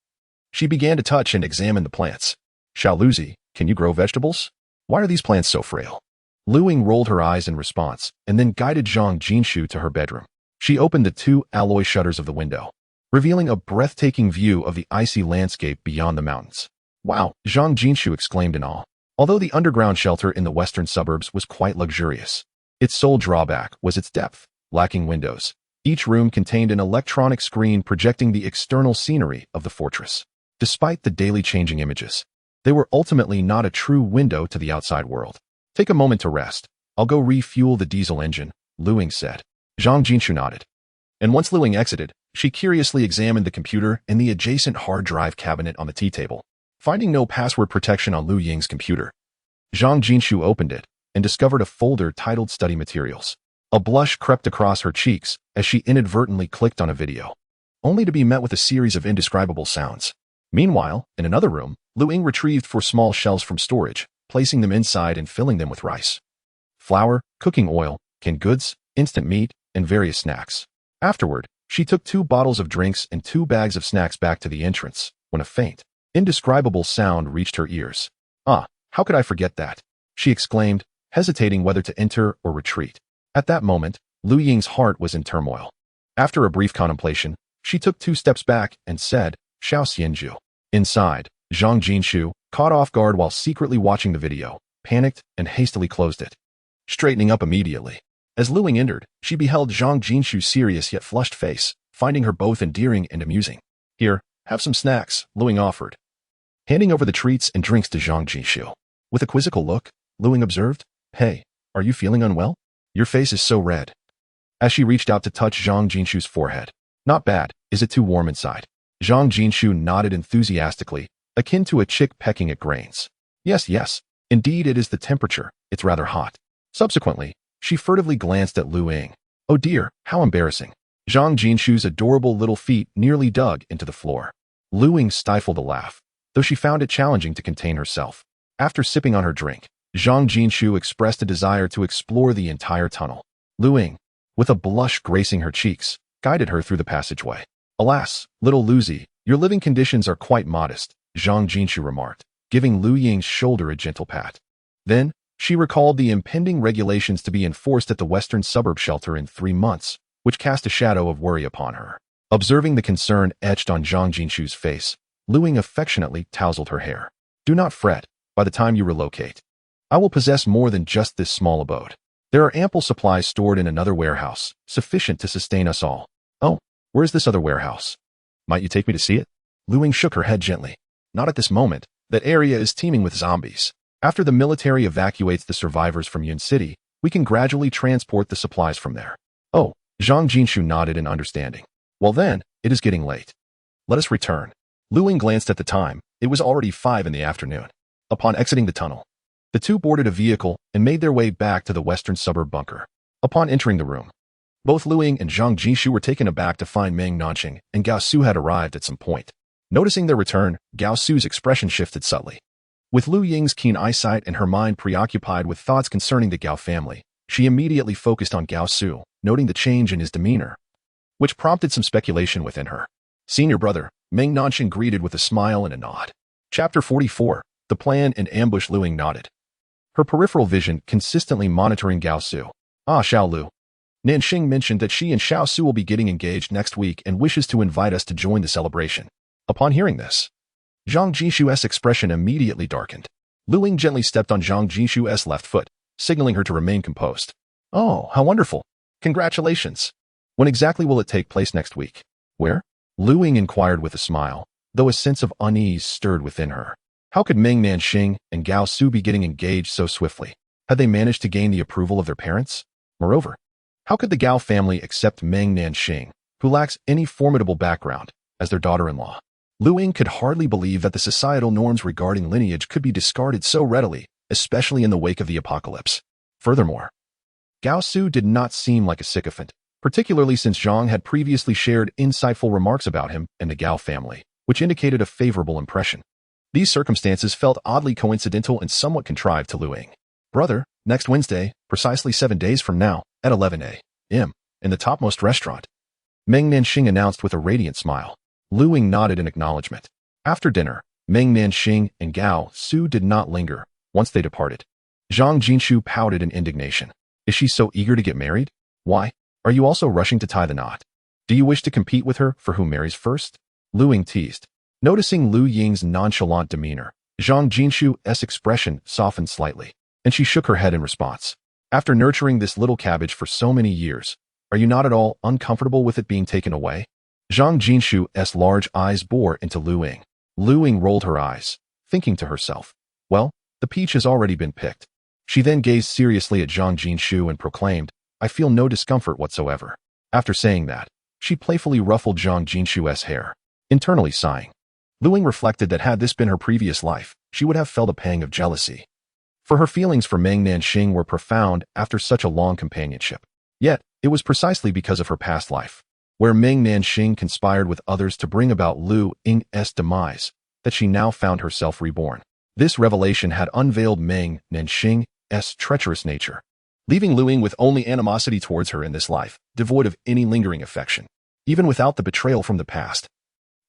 she began to touch and examine the plants. Shaluzi, can you grow vegetables? Why are these plants so frail? Lu Ying rolled her eyes in response and then guided Zhang Jinshu to her bedroom. She opened the two alloy shutters of the window, revealing a breathtaking view of the icy landscape beyond the mountains. Wow, Zhang Jinshu exclaimed in awe. Although the underground shelter in the western suburbs was quite luxurious, its sole drawback was its depth, lacking windows. Each room contained an electronic screen projecting the external scenery of the fortress. Despite the daily changing images, they were ultimately not a true window to the outside world. Take a moment to rest. I'll go refuel the diesel engine, Lu Ying said. Zhang Jinshu nodded. And once Lu Ying exited, she curiously examined the computer and the adjacent hard drive cabinet on the tea table. Finding no password protection on Lu Ying's computer, Zhang Jinshu opened it and discovered a folder titled Study Materials. A blush crept across her cheeks as she inadvertently clicked on a video, only to be met with a series of indescribable sounds. Meanwhile, in another room, Lu Ying retrieved 4 small shells from storage, placing them inside and filling them with rice, flour, cooking oil, canned goods, instant meat, and various snacks. Afterward, she took 2 bottles of drinks and 2 bags of snacks back to the entrance, when a faint, indescribable sound reached her ears. Ah, how could I forget that? She exclaimed, hesitating whether to enter or retreat. At that moment, Lu Ying's heart was in turmoil. After a brief contemplation, she took 2 steps back and said, Xiao Xianju. Inside, Zhang Jinshu, caught off guard while secretly watching the video, panicked and hastily closed it, straightening up immediately. As Lu Ying entered, she beheld Zhang Jinshu's serious yet flushed face, finding her both endearing and amusing. Here, have some snacks, Lu Ying offered, handing over the treats and drinks to Zhang Jinshu. With a quizzical look, Lu Ying observed, "Hey, are you feeling unwell? Your face is so red." As she reached out to touch Zhang Jinshu's forehead. "Not bad, is it too warm inside?" Zhang Jinshu nodded enthusiastically, akin to a chick pecking at grains. Yes, indeed it is the temperature, it's rather hot." Subsequently, she furtively glanced at Lu Ying. Oh dear, how embarrassing. Zhang Jinshu's adorable little feet nearly dug into the floor. Lu Ying stifled a laugh, though she found it challenging to contain herself. After sipping on her drink, Zhang Jinshu expressed a desire to explore the entire tunnel. Lu Ying, with a blush gracing her cheeks, guided her through the passageway. "Alas, little Luzi, your living conditions are quite modest," Zhang Jinshu remarked, giving Lu Ying's shoulder a gentle pat. Then, she recalled the impending regulations to be enforced at the Western Suburb shelter in 3 months, which cast a shadow of worry upon her. Observing the concern etched on Zhang Jinshu's face, Lu Ying affectionately tousled her hair. "Do not fret, by the time you relocate, I will possess more than just this small abode. There are ample supplies stored in another warehouse, sufficient to sustain us all." "Oh, where is this other warehouse? Might you take me to see it?" Lu Ying shook her head gently. "Not at this moment. That area is teeming with zombies. After the military evacuates the survivors from Yun City, we can gradually transport the supplies from there." "Oh," Zhang Jinshu nodded in understanding. "Well then, it is getting late. Let us return." Lu Ying glanced at the time. It was already 5 in the afternoon. Upon exiting the tunnel, the two boarded a vehicle and made their way back to the Western Suburb bunker. Upon entering the room, both Lu Ying and Zhang Jinshu were taken aback to find Meng Nanxing and Gao Su had arrived at some point. Noticing their return, Gao Su's expression shifted subtly. With Lu Ying's keen eyesight and her mind preoccupied with thoughts concerning the Gao family, she immediately focused on Gao Su, noting the change in his demeanor, which prompted some speculation within her. "Senior brother," Meng Nanxing greeted with a smile and a nod. Chapter 44, The Plan and Ambush. Lu Ying nodded, her peripheral vision consistently monitoring Gao Su. "Ah, Xiao Lu. Nanxing mentioned that she and Xiao Su will be getting engaged next week and wishes to invite us to join the celebration." Upon hearing this, Zhang Jinshu's expression immediately darkened. Lu Ying gently stepped on Zhang Jinshu's left foot, signaling her to remain composed. "Oh, how wonderful. Congratulations. When exactly will it take place next week?" "Where?" Lu Ying inquired with a smile, though a sense of unease stirred within her. How could Meng Nanxing and Gao Su be getting engaged so swiftly? Had they managed to gain the approval of their parents? Moreover, how could the Gao family accept Meng Nanxing, who lacks any formidable background, as their daughter-in-law? Lu Ying could hardly believe that the societal norms regarding lineage could be discarded so readily, especially in the wake of the apocalypse. Furthermore, Gao Su did not seem like a sycophant, particularly since Zhang had previously shared insightful remarks about him and the Gao family, which indicated a favorable impression. These circumstances felt oddly coincidental and somewhat contrived to Lu Ying. "Brother, next Wednesday, precisely 7 days from now, at 11 a.m., in the topmost restaurant," Meng Nanxing announced with a radiant smile. Lu Ying nodded in acknowledgement. After dinner, Meng Nanxing and Gao Su did not linger. Once they departed, Zhang Jinshu pouted in indignation. "Is she so eager to get married? Why, are you also rushing to tie the knot? Do you wish to compete with her for who marries first?" Lu Ying teased. Noticing Lu Ying's nonchalant demeanor, Zhang Jinshu's expression softened slightly, and she shook her head in response. "After nurturing this little cabbage for so many years, are you not at all uncomfortable with it being taken away?" Zhang Jinshu's large eyes bore into Lu Ying. Lu Ying rolled her eyes, thinking to herself, "Well, the peach has already been picked." She then gazed seriously at Zhang Jinshu and proclaimed, "I feel no discomfort whatsoever." After saying that, she playfully ruffled Zhang Jinshu's hair, internally sighing. Lu Ying reflected that had this been her previous life, she would have felt a pang of jealousy. For her feelings for Meng Nanxing were profound after such a long companionship. Yet, it was precisely because of her past life, where Meng Nanxing conspired with others to bring about Lu Ying's demise, that she now found herself reborn. This revelation had unveiled Meng Nanxing's treacherous nature, leaving Lu Ying with only animosity towards her in this life, devoid of any lingering affection. Even without the betrayal from the past,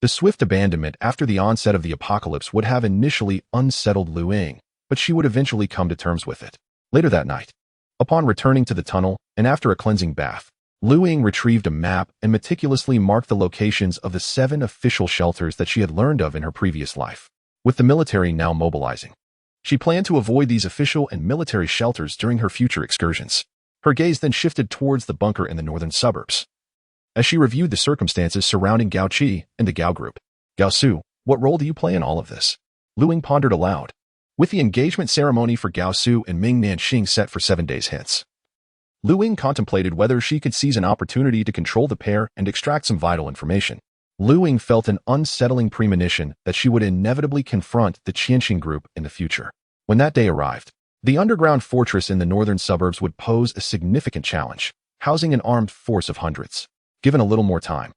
the swift abandonment after the onset of the apocalypse would have initially unsettled Lu Ying, but she would eventually come to terms with it. Later that night, upon returning to the tunnel and after a cleansing bath, Lu Ying retrieved a map and meticulously marked the locations of the 7 official shelters that she had learned of in her previous life. With the military now mobilizing, she planned to avoid these official and military shelters during her future excursions. Her gaze then shifted towards the bunker in the northern suburbs. As she reviewed the circumstances surrounding Gao Qi and the Gao group, "Gao Su, what role do you play in all of this?" Lu Ying pondered aloud. with the engagement ceremony for Gao Su and Meng Nanxing set for 7 days hence. Lu Ying contemplated whether she could seize an opportunity to control the pair and extract some vital information. Lu Ying felt an unsettling premonition that she would inevitably confront the Qianxing group in the future. When that day arrived, the underground fortress in the northern suburbs would pose a significant challenge, housing an armed force of hundreds. Given a little more time,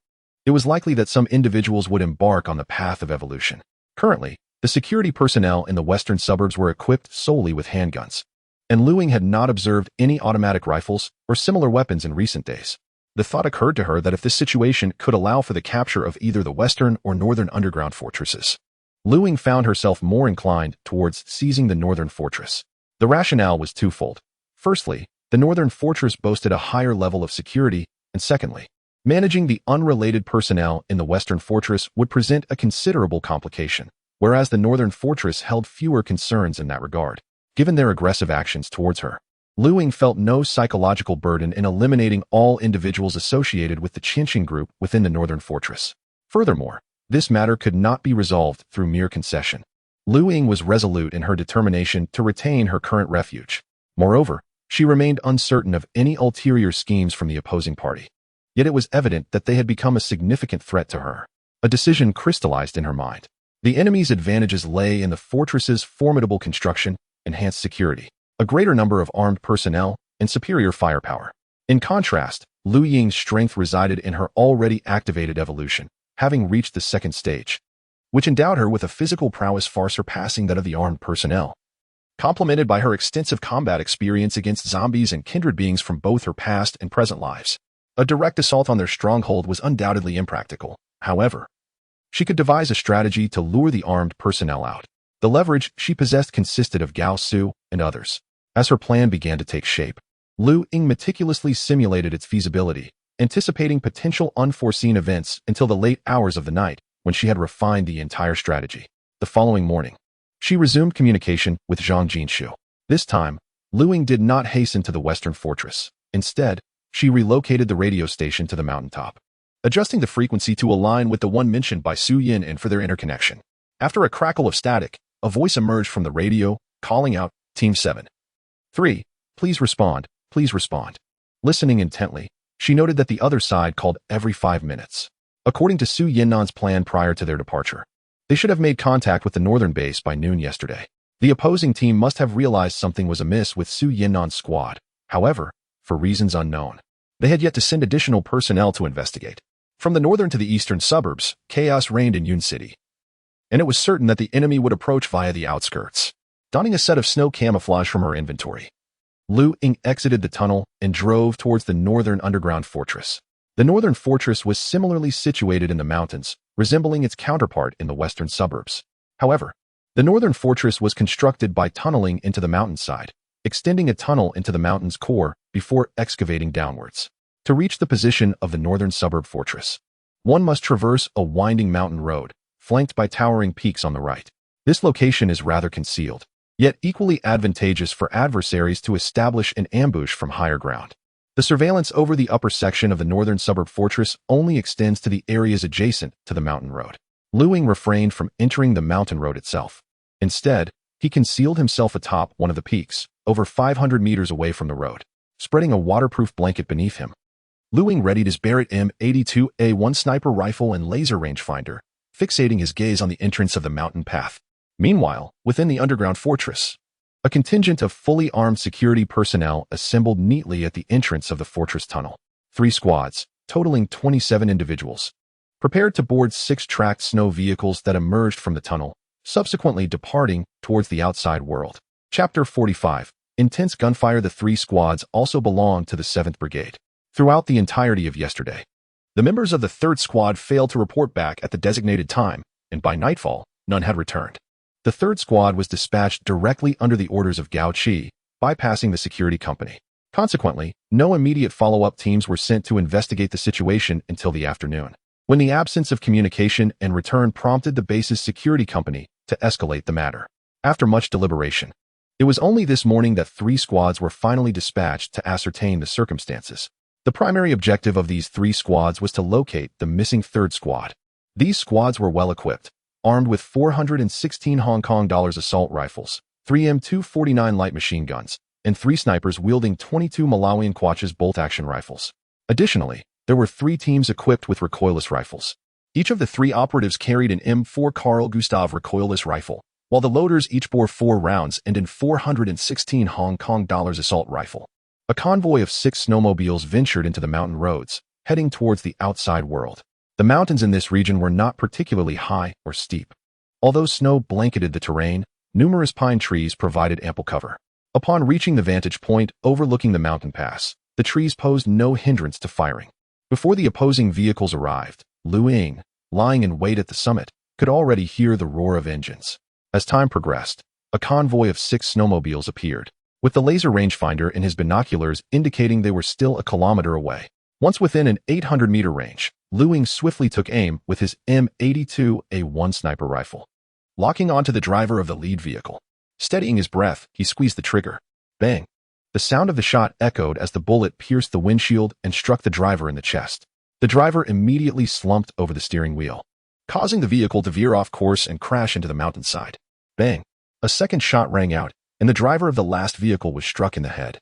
it was likely that some individuals would embark on the path of evolution. Currently, the security personnel in the western suburbs were equipped solely with handguns, and Lu Ying had not observed any automatic rifles or similar weapons in recent days. The thought occurred to her that if this situation could allow for the capture of either the western or northern underground fortresses, Lu Ying found herself more inclined towards seizing the northern fortress. The rationale was twofold. Firstly, the northern fortress boasted a higher level of security, and secondly, managing the unrelated personnel in the western fortress would present a considerable complication, whereas the northern fortress held fewer concerns in that regard. Given their aggressive actions towards her, Lu Ying felt no psychological burden in eliminating all individuals associated with the Qianxing group within the northern fortress. Furthermore, this matter could not be resolved through mere concession. Lu Ying was resolute in her determination to retain her current refuge. Moreover, she remained uncertain of any ulterior schemes from the opposing party. Yet it was evident that they had become a significant threat to her. A decision crystallized in her mind. The enemy's advantages lay in the fortress's formidable construction, enhanced security, a greater number of armed personnel, and superior firepower. In contrast, Lu Ying's strength resided in her already activated evolution, having reached the second stage, which endowed her with a physical prowess far surpassing that of the armed personnel. Complemented by her extensive combat experience against zombies and kindred beings from both her past and present lives, a direct assault on their stronghold was undoubtedly impractical. However, she could devise a strategy to lure the armed personnel out. The leverage she possessed consisted of Gao Su and others. As her plan began to take shape, Lu Ying meticulously simulated its feasibility, anticipating potential unforeseen events until the late hours of the night when she had refined the entire strategy. The following morning, she resumed communication with Zhang Jinshu. This time, Lu Ying did not hasten to the western fortress. Instead, she relocated the radio station to the mountaintop, adjusting the frequency to align with the one mentioned by Su Yin and for their interconnection. After a crackle of static, a voice emerged from the radio, calling out, Team 7. 3. Please respond, please respond. Listening intently, she noted that the other side called every 5 minutes. According to Su Yinnan's plan prior to their departure, they should have made contact with the northern base by noon yesterday. The opposing team must have realized something was amiss with Su Yinnan's squad. However, for reasons unknown, they had yet to send additional personnel to investigate. From the northern to the eastern suburbs, chaos reigned in Yun City, and it was certain that the enemy would approach via the outskirts. Donning a set of snow camouflage from her inventory, Lu Ying exited the tunnel and drove towards the northern underground fortress. The northern fortress was similarly situated in the mountains, resembling its counterpart in the western suburbs. However, the northern fortress was constructed by tunneling into the mountainside, extending a tunnel into the mountain's core before excavating downwards. To reach the position of the northern suburb fortress, one must traverse a winding mountain road, flanked by towering peaks on the right. This location is rather concealed, yet equally advantageous for adversaries to establish an ambush from higher ground. The surveillance over the upper section of the northern suburb fortress only extends to the areas adjacent to the mountain road. Lu Ying refrained from entering the mountain road itself. Instead, he concealed himself atop one of the peaks, over 500 meters away from the road, spreading a waterproof blanket beneath him. Lu Ying readied his Barrett M82A1 sniper rifle and laser rangefinder, fixating his gaze on the entrance of the mountain path. Meanwhile, within the underground fortress, a contingent of fully armed security personnel assembled neatly at the entrance of the fortress tunnel. 3 squads, totaling 27 individuals, prepared to board 6 tracked snow vehicles that emerged from the tunnel, subsequently departing towards the outside world. Chapter 45. Intense gunfire. The 3 squads also belonged to the 7th Brigade. Throughout the entirety of yesterday, the members of the 3rd Squad failed to report back at the designated time, and by nightfall, none had returned. The 3rd Squad was dispatched directly under the orders of Gao Qi, bypassing the security company. Consequently, no immediate follow-up teams were sent to investigate the situation until the afternoon, when the absence of communication and return prompted the base's security company to escalate the matter. After much deliberation, it was only this morning that 3 squads were finally dispatched to ascertain the circumstances. The primary objective of these 3 squads was to locate the missing 3rd Squad. These squads were well equipped, armed with 416 Hong Kong dollars assault rifles, 3 M249 light machine guns, and 3 snipers wielding 22 Malawian Quachas bolt-action rifles. Additionally, there were 3 teams equipped with recoilless rifles. Each of the 3 operatives carried an M4 Carl Gustav recoilless rifle, while the loaders each bore 4 rounds and an 416 Hong Kong dollars assault rifle. A convoy of 6 snowmobiles ventured into the mountain roads, heading towards the outside world. The mountains in this region were not particularly high or steep. Although snow blanketed the terrain, numerous pine trees provided ample cover. Upon reaching the vantage point overlooking the mountain pass, the trees posed no hindrance to firing. Before the opposing vehicles arrived, Ying, lying in wait at the summit, could already hear the roar of engines. As time progressed, a convoy of 6 snowmobiles appeared, with the laser rangefinder in his binoculars indicating they were still a kilometer away. Once within an 800-meter range, Ying swiftly took aim with his M82A1 sniper rifle. Locking onto the driver of the lead vehicle. Steadying his breath, he squeezed the trigger. Bang! The sound of the shot echoed as the bullet pierced the windshield and struck the driver in the chest. The driver immediately slumped over the steering wheel, causing the vehicle to veer off course and crash into the mountainside. Bang! A second shot rang out, and the driver of the last vehicle was struck in the head.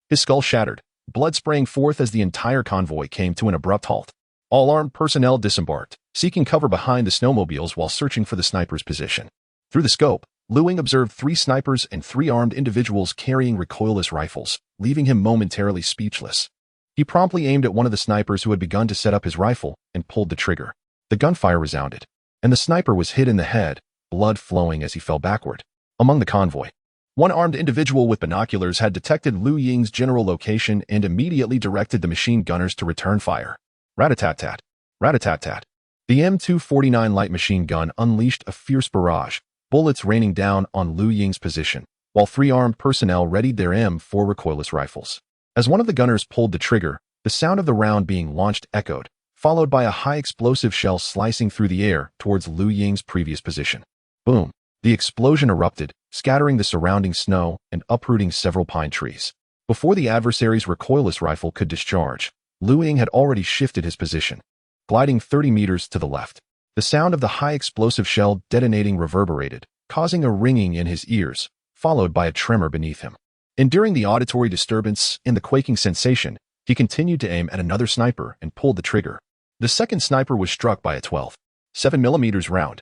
His skull shattered, blood spraying forth as the entire convoy came to an abrupt halt. All armed personnel disembarked, seeking cover behind the snowmobiles while searching for the sniper's position. Through the scope, Ying observed 3 snipers and 3 armed individuals carrying recoilless rifles, leaving him momentarily speechless. He promptly aimed at one of the snipers who had begun to set up his rifle and pulled the trigger. The gunfire resounded, and the sniper was hit in the head, blood flowing as he fell backward. Among the convoy, one armed individual with binoculars had detected Ying's general location and immediately directed the machine gunners to return fire. Rat-a-tat-tat. Rat-a-tat-tat. The M249 light machine gun unleashed a fierce barrage, bullets raining down on Ying's position, while 3 armed personnel readied their M4 recoilless rifles. As one of the gunners pulled the trigger, the sound of the round being launched echoed, followed by a high explosive shell slicing through the air towards Ying's previous position. Boom! The explosion erupted, scattering the surrounding snow and uprooting several pine trees. Before the adversary's recoilless rifle could discharge, Ying had already shifted his position, gliding 30 meters to the left. The sound of the high explosive shell detonating reverberated, causing a ringing in his ears, followed by a tremor beneath him. Enduring the auditory disturbance and the quaking sensation, he continued to aim at another sniper and pulled the trigger. The second sniper was struck by a 12.7mm round,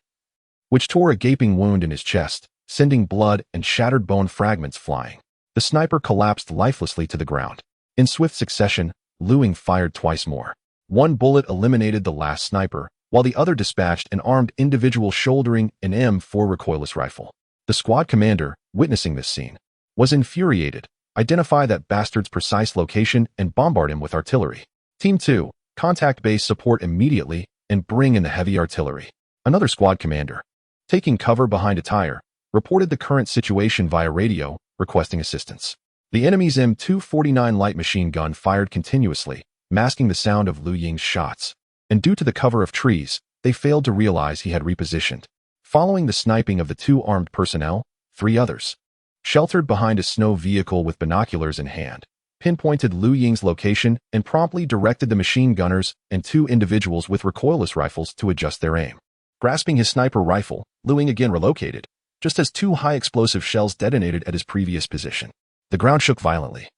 which tore a gaping wound in his chest, sending blood and shattered bone fragments flying. The sniper collapsed lifelessly to the ground. In swift succession, Ying fired twice more. One bullet eliminated the last sniper, while the other dispatched an armed individual shouldering an M4 recoilless rifle. The squad commander, witnessing this scene, was infuriated. Identify that bastard's precise location and bombard him with artillery. Team 2, contact base support immediately and bring in the heavy artillery. Another squad commander, taking cover behind a tire, reported the current situation via radio, requesting assistance. The enemy's M249 light machine gun fired continuously, masking the sound of Ying's shots. And due to the cover of trees, they failed to realize he had repositioned. Following the sniping of the 2 armed personnel, 3 others, sheltered behind a snow vehicle with binoculars in hand, pinpointed Ying's location and promptly directed the machine gunners and 2 individuals with recoilless rifles to adjust their aim. Grasping his sniper rifle, Ying again relocated, just as 2 high explosive shells detonated at his previous position. The ground shook violently,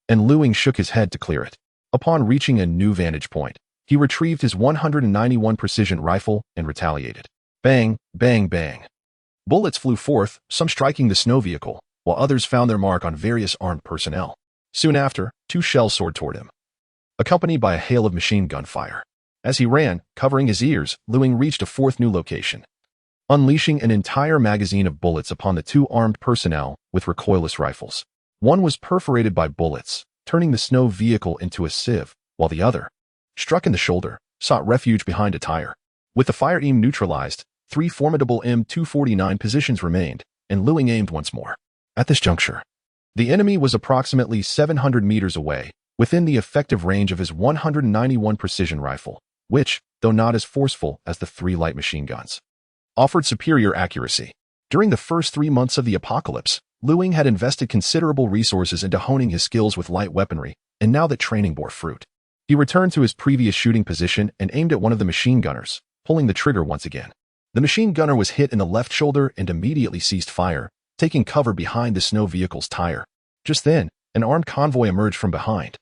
and Ying shook his head to clear it. Upon reaching a new vantage point, he retrieved his 191 precision rifle and retaliated. Bang, bang, bang. Bullets flew forth, some striking the snow vehicle, while others found their mark on various armed personnel. Soon after, 2 shells soared toward him, accompanied by a hail of machine gun fire. As he ran, covering his ears, Ying reached a 4th new location, unleashing an entire magazine of bullets upon the 2 armed personnel with recoilless rifles. One was perforated by bullets, turning the snow vehicle into a sieve, while the other, struck in the shoulder, sought refuge behind a tire. With the fire aim neutralized, 3 formidable M249 positions remained, and Ying aimed once more. At this juncture, the enemy was approximately 700 meters away, within the effective range of his 191 precision rifle, which, though not as forceful as the 3 light machine guns, offered superior accuracy. During the first 3 months of the apocalypse, Ying had invested considerable resources into honing his skills with light weaponry, and now that training bore fruit, he returned to his previous shooting position and aimed at one of the machine gunners, pulling the trigger once again. The machine gunner was hit in the left shoulder and immediately ceased fire, taking cover behind the snow vehicle's tire. Just then, an armed convoy emerged from behind.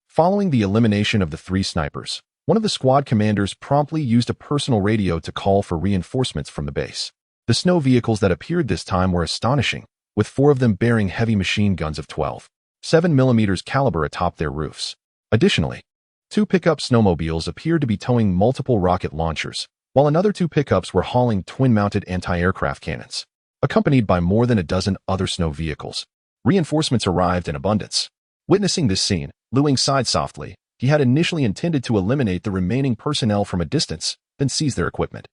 Following the elimination of the 3 snipers, one of the squad commanders promptly used a personal radio to call for reinforcements from the base. The snow vehicles that appeared this time were astonishing, with 4 of them bearing heavy machine guns of 12.7mm caliber atop their roofs. Additionally, 2 pickup snowmobiles appeared to be towing multiple rocket launchers, while another 2 pickups were hauling twin-mounted anti-aircraft cannons, accompanied by more than a dozen other snow vehicles. Reinforcements arrived in abundance. Witnessing this scene, Lu Ying sighed softly. He had initially intended to eliminate the remaining personnel from a distance, then seize their equipment.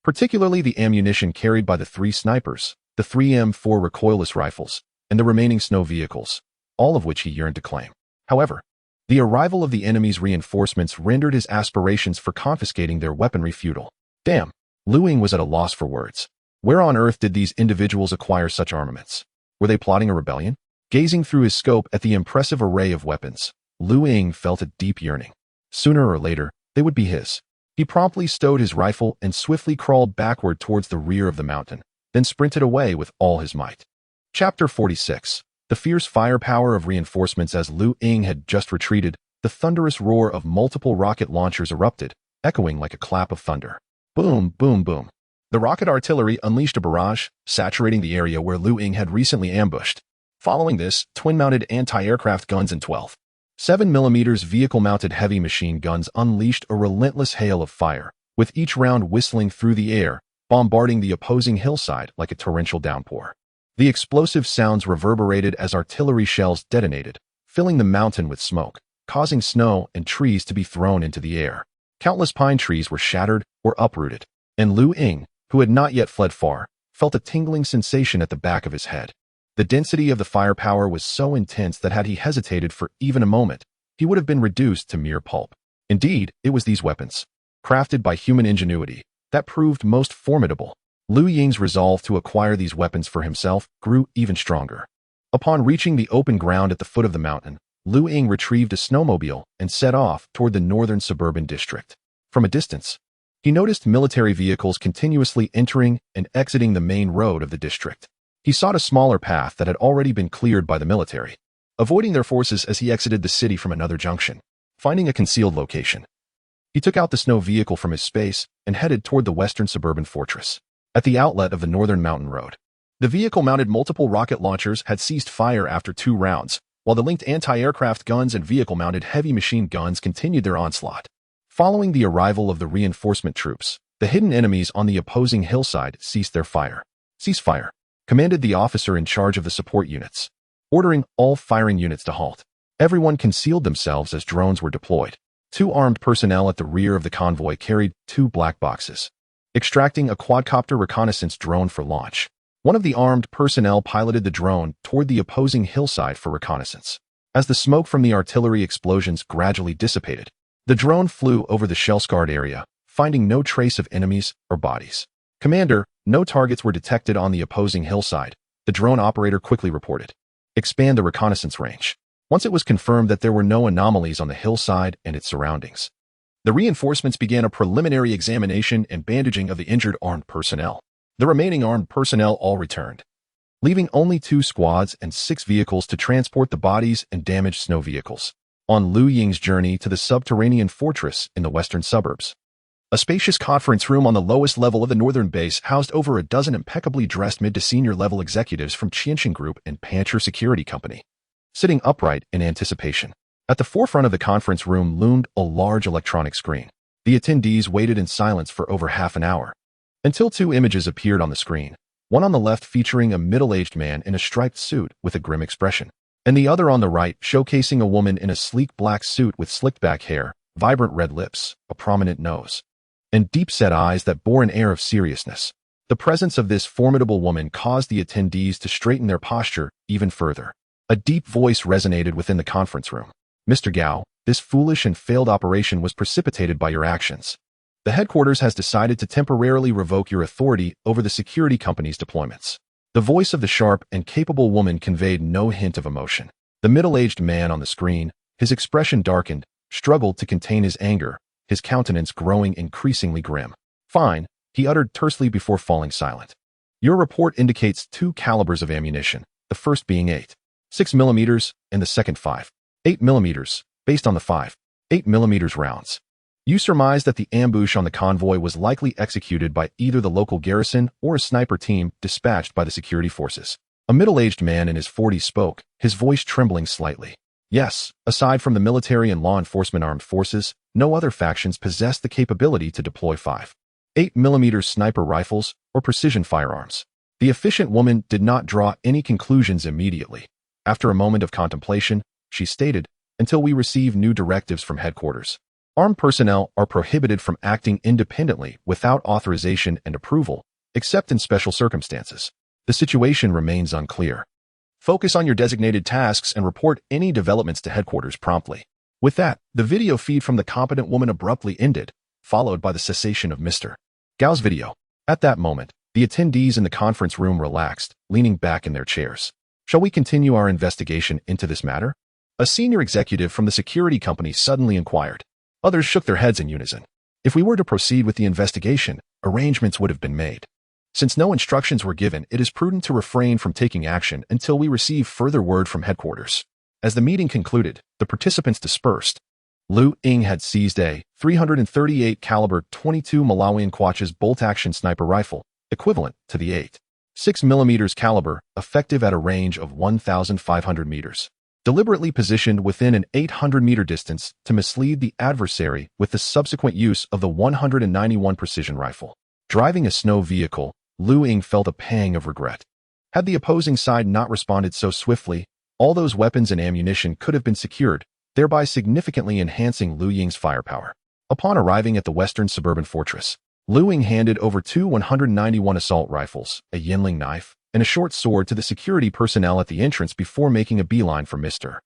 Particularly the ammunition carried by the 3 snipers, the 3 M4 recoilless rifles, and the remaining snow vehicles, all of which he yearned to claim. However, the arrival of the enemy's reinforcements rendered his aspirations for confiscating their weaponry futile. Damn, Lu Ying was at a loss for words. Where on earth did these individuals acquire such armaments? Were they plotting a rebellion? Gazing through his scope at the impressive array of weapons, Lu Ying felt a deep yearning. Sooner or later, they would be his. He promptly stowed his rifle and swiftly crawled backward towards the rear of the mountain, then sprinted away with all his might. Chapter 46. The fierce firepower of reinforcements. As Lu Ying had just retreated, the thunderous roar of multiple rocket launchers erupted, echoing like a clap of thunder. Boom, boom, boom. The rocket artillery unleashed a barrage, saturating the area where Lu Ying had recently ambushed. Following this, twin-mounted anti-aircraft guns and 12.7mm vehicle-mounted heavy machine guns unleashed a relentless hail of fire, with each round whistling through the air, bombarding the opposing hillside like a torrential downpour. The explosive sounds reverberated as artillery shells detonated, filling the mountain with smoke, causing snow and trees to be thrown into the air. Countless pine trees were shattered or uprooted, and Lu Ying, who had not yet fled far, felt a tingling sensation at the back of his head. The density of the firepower was so intense that had he hesitated for even a moment, he would have been reduced to mere pulp. Indeed, it was these weapons, crafted by human ingenuity, that proved most formidable. Lu Ying's resolve to acquire these weapons for himself grew even stronger. Upon reaching the open ground at the foot of the mountain, Lu Ying retrieved a snowmobile and set off toward the northern suburban district. From a distance, he noticed military vehicles continuously entering and exiting the main road of the district. He sought a smaller path that had already been cleared by the military, avoiding their forces as he exited the city from another junction. Finding a concealed location, he took out the snow vehicle from his space and headed toward the western suburban fortress. At the outlet of the northern mountain road, the vehicle mounted multiple rocket launchers had ceased fire after 2 rounds, while the linked anti-aircraft guns and vehicle-mounted heavy machine guns continued their onslaught. Following the arrival of the reinforcement troops, the hidden enemies on the opposing hillside ceased their fire. "Cease fire," commanded the officer in charge of the support units, ordering all firing units to halt. Everyone concealed themselves as drones were deployed. 2 armed personnel at the rear of the convoy carried 2 black boxes, extracting a quadcopter reconnaissance drone for launch. One of the armed personnel piloted the drone toward the opposing hillside for reconnaissance. As the smoke from the artillery explosions gradually dissipated, the drone flew over the shell-scarred area, finding no trace of enemies or bodies. "Commander, no targets were detected on the opposing hillside," the drone operator quickly reported. "Expand the reconnaissance range." Once it was confirmed that there were no anomalies on the hillside and its surroundings, the reinforcements began a preliminary examination and bandaging of the injured armed personnel. The remaining armed personnel all returned, leaving only 2 squads and 6 vehicles to transport the bodies and damaged snow vehicles. On Lu Ying's journey to the subterranean fortress in the western suburbs, a spacious conference room on the lowest level of the northern base housed over a dozen impeccably dressed mid to senior level executives from Qianxin Group and Pancher Security Company, sitting upright in anticipation. At the forefront of the conference room loomed a large electronic screen. The attendees waited in silence for over half an hour, until 2 images appeared on the screen, one on the left featuring a middle-aged man in a striped suit with a grim expression, and the other on the right showcasing a woman in a sleek black suit with slicked-back hair, vibrant red lips, a prominent nose, and deep-set eyes that bore an air of seriousness. The presence of this formidable woman caused the attendees to straighten their posture even further. A deep voice resonated within the conference room. "Mr. Gao, this foolish and failed operation was precipitated by your actions. The headquarters has decided to temporarily revoke your authority over the security company's deployments." The voice of the sharp and capable woman conveyed no hint of emotion. The middle-aged man on the screen, his expression darkened, struggled to contain his anger, his countenance growing increasingly grim. "Fine," he uttered tersely before falling silent. Your report indicates two calibers of ammunition, the first being 8.6 millimeters and the second 5.8 millimeters, based on the 5.8 millimeters rounds. You surmise that the ambush on the convoy was likely executed by either the local garrison or a sniper team dispatched by the security forces. A middle-aged man in his 40s spoke, his voice trembling slightly. Yes, aside from the military and law enforcement armed forces, no other factions possessed the capability to deploy 5.8 millimeter sniper rifles or precision firearms. The efficient woman did not draw any conclusions immediately. After a moment of contemplation, she stated, "Until we receive new directives from headquarters, armed personnel are prohibited from acting independently without authorization and approval, except in special circumstances. The situation remains unclear. Focus on your designated tasks and report any developments to headquarters promptly." With that, the video feed from the competent woman abruptly ended, followed by the cessation of Mr. Gao's video. At that moment, the attendees in the conference room relaxed, leaning back in their chairs. "Shall we continue our investigation into this matter?" A senior executive from the security company suddenly inquired. Others shook their heads in unison. If we were to proceed with the investigation, arrangements would have been made. Since no instructions were given, it is prudent to refrain from taking action until we receive further word from headquarters. As the meeting concluded, the participants dispersed. Ying had seized a 338 caliber 22 Malawian Quach's bolt-action sniper rifle, equivalent to the 8.6 millimeters caliber, effective at a range of 1,500 meters. Deliberately positioned within an 800-meter distance to mislead the adversary with the subsequent use of the 191 precision rifle. Driving a snow vehicle, Ying felt a pang of regret. Had the opposing side not responded so swiftly, all those weapons and ammunition could have been secured, thereby significantly enhancing Ying's firepower. Upon arriving at the western suburban fortress, Ying handed over two 191 assault rifles, a Yinling knife, and a short sword to the security personnel at the entrance before making a beeline for Mr.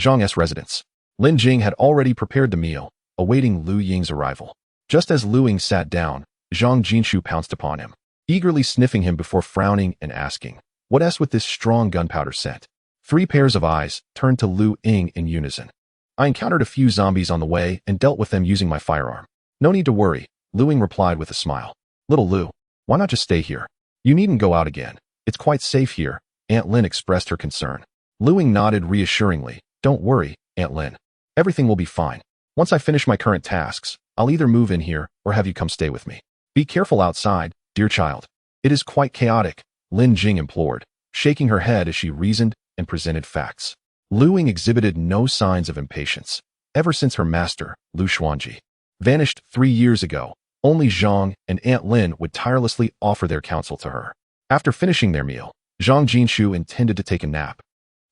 Zhang's residence. Lin Jing had already prepared the meal, awaiting Ying's arrival. Just as Ying sat down, Zhang Jinshu pounced upon him, eagerly sniffing him before frowning and asking, "What's with this strong gunpowder scent?" 3 pairs of eyes turned to Ying in unison. "I encountered a few zombies on the way and dealt with them using my firearm." "No need to worry," Ying replied with a smile. "Little Lu, why not just stay here? You needn't go out again. It's quite safe here," Aunt Lin expressed her concern. Ying nodded reassuringly. "Don't worry, Aunt Lin. Everything will be fine. Once I finish my current tasks, I'll either move in here or have you come stay with me. Be careful outside, dear child. It is quite chaotic," Lin Jing implored, shaking her head as she reasoned and presented facts. Ying exhibited no signs of impatience. Ever since her master, Lu Xuanji, vanished 3 years ago, only Zhang and Aunt Lin would tirelessly offer their counsel to her. After finishing their meal, Zhang Jinshu intended to take a nap.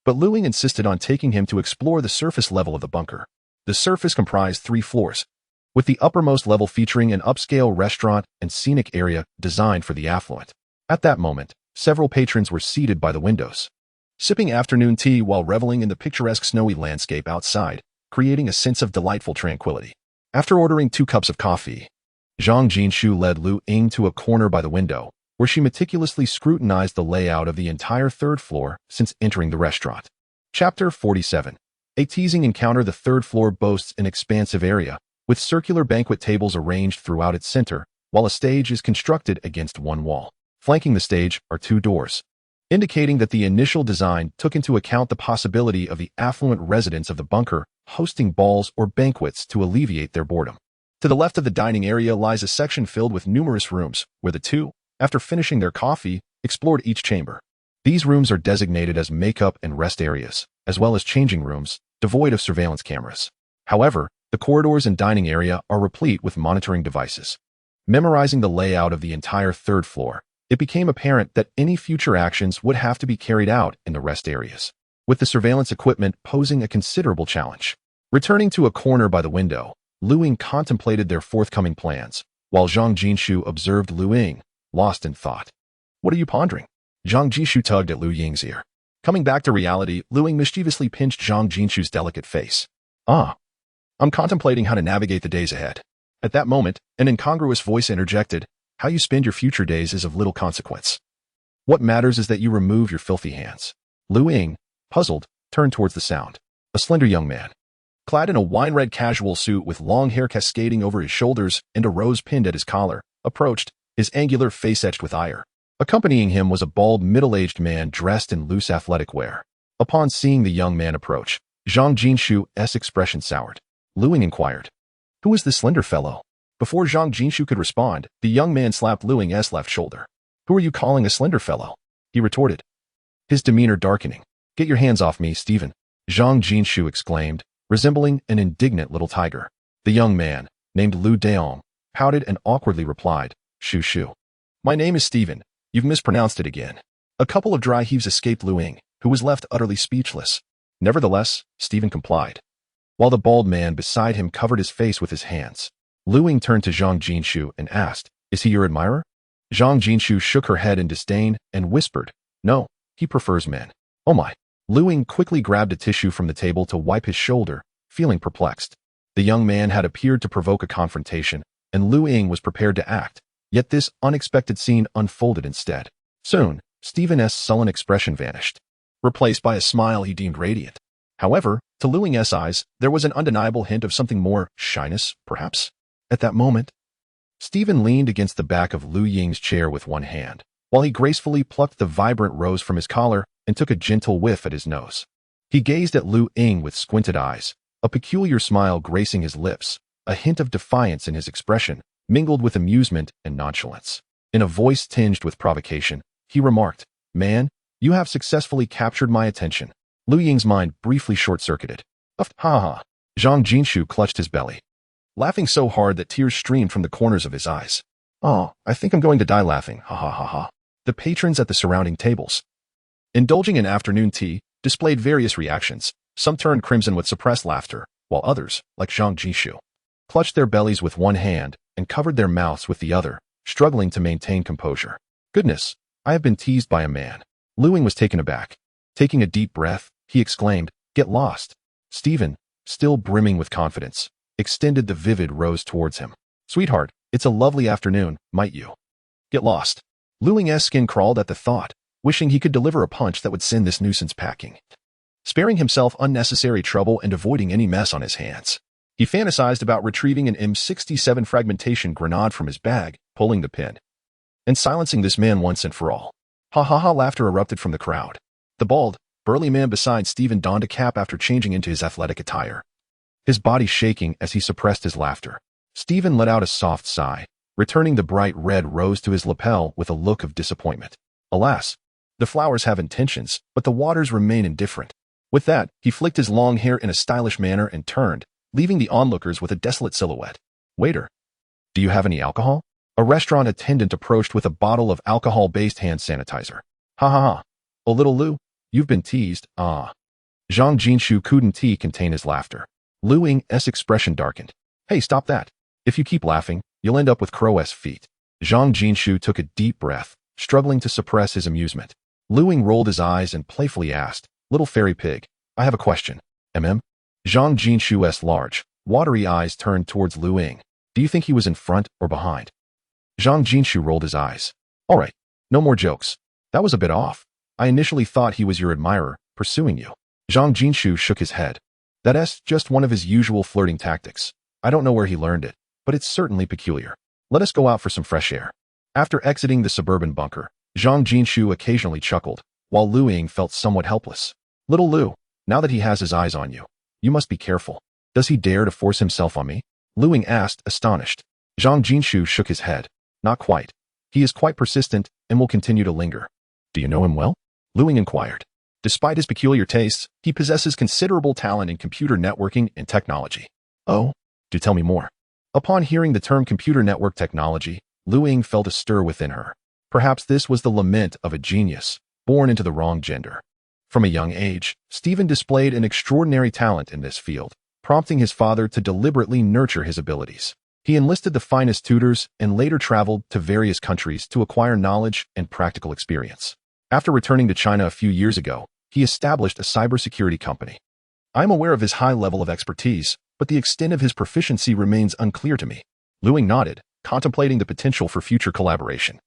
But Ying insisted on taking him to explore the surface level of the bunker. The surface comprised 3 floors, with the uppermost level featuring an upscale restaurant and scenic area designed for the affluent. At that moment, several patrons were seated by the windows, sipping afternoon tea while reveling in the picturesque snowy landscape outside, creating a sense of delightful tranquility. After ordering 2 cups of coffee, Zhang Jinshu led Ying to a corner by the window, where she meticulously scrutinized the layout of the entire 3rd floor since entering the restaurant. Chapter 47. A teasing encounter. The 3rd floor boasts an expansive area, with circular banquet tables arranged throughout its center, while a stage is constructed against one wall. Flanking the stage are 2 doors, indicating that the initial design took into account the possibility of the affluent residents of the bunker hosting balls or banquets to alleviate their boredom. To the left of the dining area lies a section filled with numerous rooms, where the 2, after finishing their coffee, explored each chamber. These rooms are designated as makeup and rest areas, as well as changing rooms, devoid of surveillance cameras. However, the corridors and dining area are replete with monitoring devices. Memorizing the layout of the entire 3rd floor, it became apparent that any future actions would have to be carried out in the rest areas, with the surveillance equipment posing a considerable challenge. Returning to a corner by the window, Ying contemplated their forthcoming plans, while Zhang Jinshu observed Ying, lost in thought. "What are you pondering?" Zhang Jinshu tugged at Ying's ear. Coming back to reality, Ying mischievously pinched Zhang Jinshu's delicate face. I'm contemplating how to navigate the days ahead." At that moment, an incongruous voice interjected, "How you spend your future days is of little consequence. What matters is that you remove your filthy hands." Ying, puzzled, turned towards the sound. A slender young man, clad in a wine-red casual suit with long hair cascading over his shoulders and a rose pinned at his collar, approached, his angular face etched with ire. Accompanying him was a bald, middle-aged man dressed in loose athletic wear. Upon seeing the young man approach, Zhang Jinshu's expression soured. Lu Ying inquired, "Who is this slender fellow?" Before Zhang Jinshu could respond, the young man slapped Lu Ying's left shoulder. "Who are you calling a slender fellow?" he retorted, his demeanor darkening. "Get your hands off me, Stephen," Zhang Jinshu exclaimed, resembling an indignant little tiger. The young man, named Lu Daong, pouted and awkwardly replied, "Shu Shu. My name is Stephen. You've mispronounced it again." A couple of dry heaves escaped Lu Ying, who was left utterly speechless. Nevertheless, Stephen complied. While the bald man beside him covered his face with his hands, Lu Ying turned to Zhang Jinshu and asked, "Is he your admirer?" Zhang Jinshu shook her head in disdain and whispered, "No, he prefers men." "Oh my." Lu Ying quickly grabbed a tissue from the table to wipe his shoulder, feeling perplexed. The young man had appeared to provoke a confrontation, and Lu Ying was prepared to act, yet this unexpected scene unfolded instead. Soon, Stephen's sullen expression vanished, replaced by a smile he deemed radiant. However, to Lu Ying's eyes, there was an undeniable hint of something more, shyness, perhaps. At that moment, Stephen leaned against the back of Lu Ying's chair with one hand, while he gracefully plucked the vibrant rose from his collar and took a gentle whiff at his nose. He gazed at Lu Ying with squinted eyes, a peculiar smile gracing his lips, a hint of defiance in his expression, mingled with amusement and nonchalance. In a voice tinged with provocation, he remarked, "Man, you have successfully captured my attention." Lu Ying's mind briefly short-circuited. Ha ha. Zhang Jinshu clutched his belly, laughing so hard that tears streamed from the corners of his eyes. "Oh, I think I'm going to die laughing, ha ha ha ha." The patrons at the surrounding tables, indulging in afternoon tea, displayed various reactions. Some turned crimson with suppressed laughter, while others, like Zhang Jinshu, clutched their bellies with one hand and covered their mouths with the other, struggling to maintain composure. "Goodness, I have been teased by a man." Lu Ying was taken aback. Taking a deep breath, he exclaimed, "Get lost." Stephen, still brimming with confidence, extended the vivid rose towards him. "Sweetheart, it's a lovely afternoon, might you get lost?" Lu Ying's skin crawled at the thought, wishing he could deliver a punch that would send this nuisance packing, sparing himself unnecessary trouble and avoiding any mess on his hands. He fantasized about retrieving an M67 fragmentation grenade from his bag, pulling the pin, and silencing this man once and for all. Ha ha ha, laughter erupted from the crowd. The bald, burly man beside Stephen donned a cap after changing into his athletic attire, his body shaking as he suppressed his laughter. Stephen let out a soft sigh, returning the bright red rose to his lapel with a look of disappointment. Alas, the flowers have intentions, but the waters remain indifferent. With that, he flicked his long hair in a stylish manner and turned, leaving the onlookers with a desolate silhouette. "Waiter, do you have any alcohol?" A restaurant attendant approached with a bottle of alcohol-based hand sanitizer. "Ha ha ha. Oh, little Lu, you've been teased, ah." Zhang Jinshu couldn't contain his laughter. Lu Ying's expression darkened. "Hey, stop that. If you keep laughing, you'll end up with Crow's feet." Zhang Jinshu took a deep breath, struggling to suppress his amusement. Lu Ying rolled his eyes and playfully asked, "Little fairy pig, I have a question. Mm?" Zhang Jinshu's large, watery eyes turned towards Lu Ying. "Do you think he was in front or behind?" Zhang Jinshu rolled his eyes. "All right, no more jokes. That was a bit off. I initially thought he was your admirer, pursuing you." Zhang Jinshu shook his head. "That's just one of his usual flirting tactics. I don't know where he learned it, but it's certainly peculiar. Let us go out for some fresh air." After exiting the suburban bunker, Zhang Jinshu occasionally chuckled, while Lu Ying felt somewhat helpless. "Little Lu, now that he has his eyes on you, you must be careful. Does he dare to force himself on me?" Lu Ying asked, astonished. Zhang Jinshu shook his head. "Not quite. He is quite persistent and will continue to linger." "Do you know him well?" Lu Ying inquired. Despite his peculiar tastes, he possesses considerable talent in computer networking and technology. "Oh, do tell me more." Upon hearing the term computer network technology, Lu Ying felt a stir within her. Perhaps this was the lament of a genius, born into the wrong gender. From a young age, Stephen displayed an extraordinary talent in this field, prompting his father to deliberately nurture his abilities. He enlisted the finest tutors and later traveled to various countries to acquire knowledge and practical experience. After returning to China a few years ago, he established a cybersecurity company. "I am aware of his high level of expertise, but the extent of his proficiency remains unclear to me." Lu Ying nodded, contemplating the potential for future collaboration.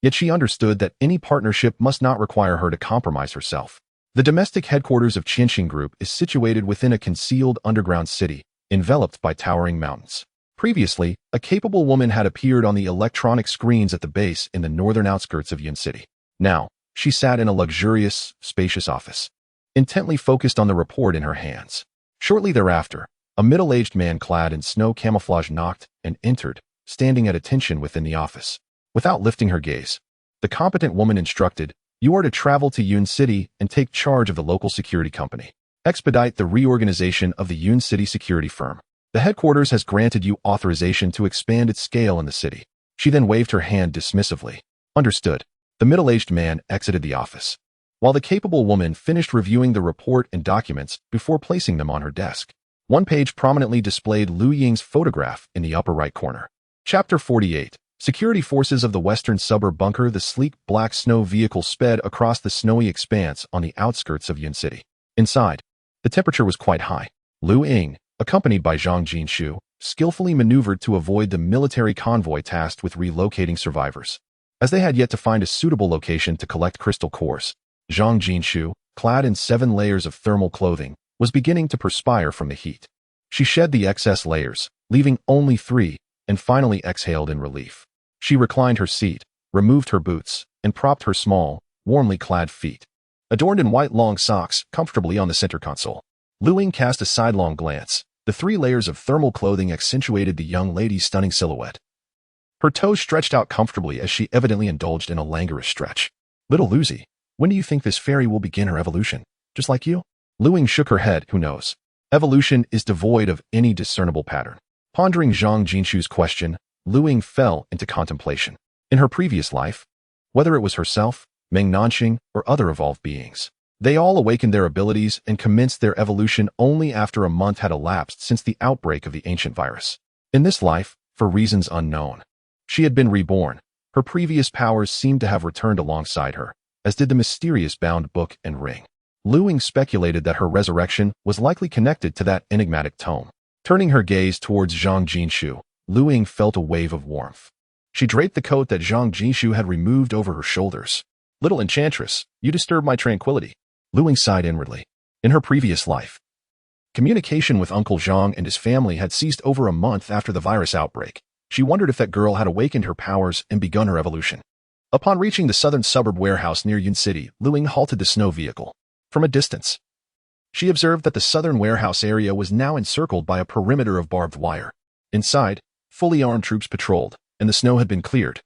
Yet she understood that any partnership must not require her to compromise herself. The domestic headquarters of Qianxin Group is situated within a concealed underground city, enveloped by towering mountains. Previously, a capable woman had appeared on the electronic screens at the base in the northern outskirts of Ying City. Now, she sat in a luxurious, spacious office, intently focused on the report in her hands. Shortly thereafter, a middle-aged man clad in snow camouflage knocked and entered, standing at attention within the office. Without lifting her gaze, the competent woman instructed, "You are to travel to Yun City and take charge of the local security company. Expedite the reorganization of the Yun City security firm. The headquarters has granted you authorization to expand its scale in the city." She then waved her hand dismissively. Understood. The middle-aged man exited the office, while the capable woman finished reviewing the report and documents before placing them on her desk. One page prominently displayed Lu Ying's photograph in the upper right corner. Chapter 48. Security forces of the western suburb bunker. The sleek black snow vehicle sped across the snowy expanse on the outskirts of Yun City. Inside, the temperature was quite high. Lu Ying, accompanied by Zhang Jinshu, skillfully maneuvered to avoid the military convoy tasked with relocating survivors. As they had yet to find a suitable location to collect crystal cores, Zhang Jinshu, clad in 7 layers of thermal clothing, was beginning to perspire from the heat. She shed the excess layers, leaving only 3, and finally exhaled in relief. She reclined her seat, removed her boots, and propped her small, warmly clad feet, adorned in white long socks, comfortably on the center console. Lu Ying cast a sidelong glance. The 3 layers of thermal clothing accentuated the young lady's stunning silhouette. Her toes stretched out comfortably as she evidently indulged in a languorous stretch. "Little Lucy, when do you think this fairy will begin her evolution? Just like you?" Lu Ying shook her head. "Who knows? Evolution is devoid of any discernible pattern." Pondering Zhang Jinshu's question, Lu Ying fell into contemplation. In her previous life, whether it was herself, Meng Nanxing, or other evolved beings, they all awakened their abilities and commenced their evolution only after a month had elapsed since the outbreak of the ancient virus. In this life, for reasons unknown, she had been reborn. Her previous powers seemed to have returned alongside her, as did the mysterious bound book and ring. Lu Ying speculated that her resurrection was likely connected to that enigmatic tome. Turning her gaze towards Zhang Jinshu, Lu Ying felt a wave of warmth. She draped the coat that Zhang Jinshu had removed over her shoulders. "Little enchantress, you disturb my tranquility." Lu Ying sighed inwardly. In her previous life, communication with Uncle Zhang and his family had ceased over a month after the virus outbreak. She wondered if that girl had awakened her powers and begun her evolution. Upon reaching the southern suburb warehouse near Yun City, Lu Ying halted the snow vehicle. From a distance, she observed that the southern warehouse area was now encircled by a perimeter of barbed wire. Inside, fully armed troops patrolled, and the snow had been cleared,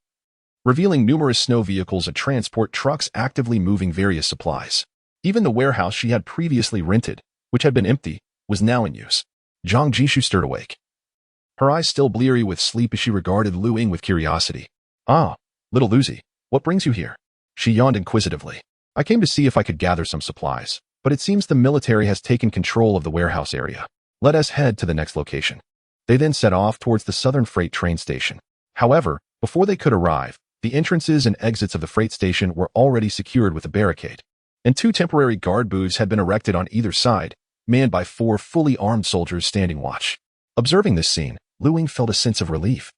revealing numerous snow vehicles and transport trucks actively moving various supplies. Even the warehouse she had previously rented, which had been empty, was now in use. Zhang Jinshu stirred awake, her eyes still bleary with sleep as she regarded Lu Ying with curiosity. "Ah, little Lucy, what brings you here?" She yawned inquisitively. "I came to see if I could gather some supplies, but it seems the military has taken control of the warehouse area. Let us head to the next location." They then set off towards the southern freight train station. However, before they could arrive, the entrances and exits of the freight station were already secured with a barricade, and 2 temporary guard booths had been erected on either side, manned by 4 fully armed soldiers standing watch. Observing this scene, Lu Ying felt a sense of relief.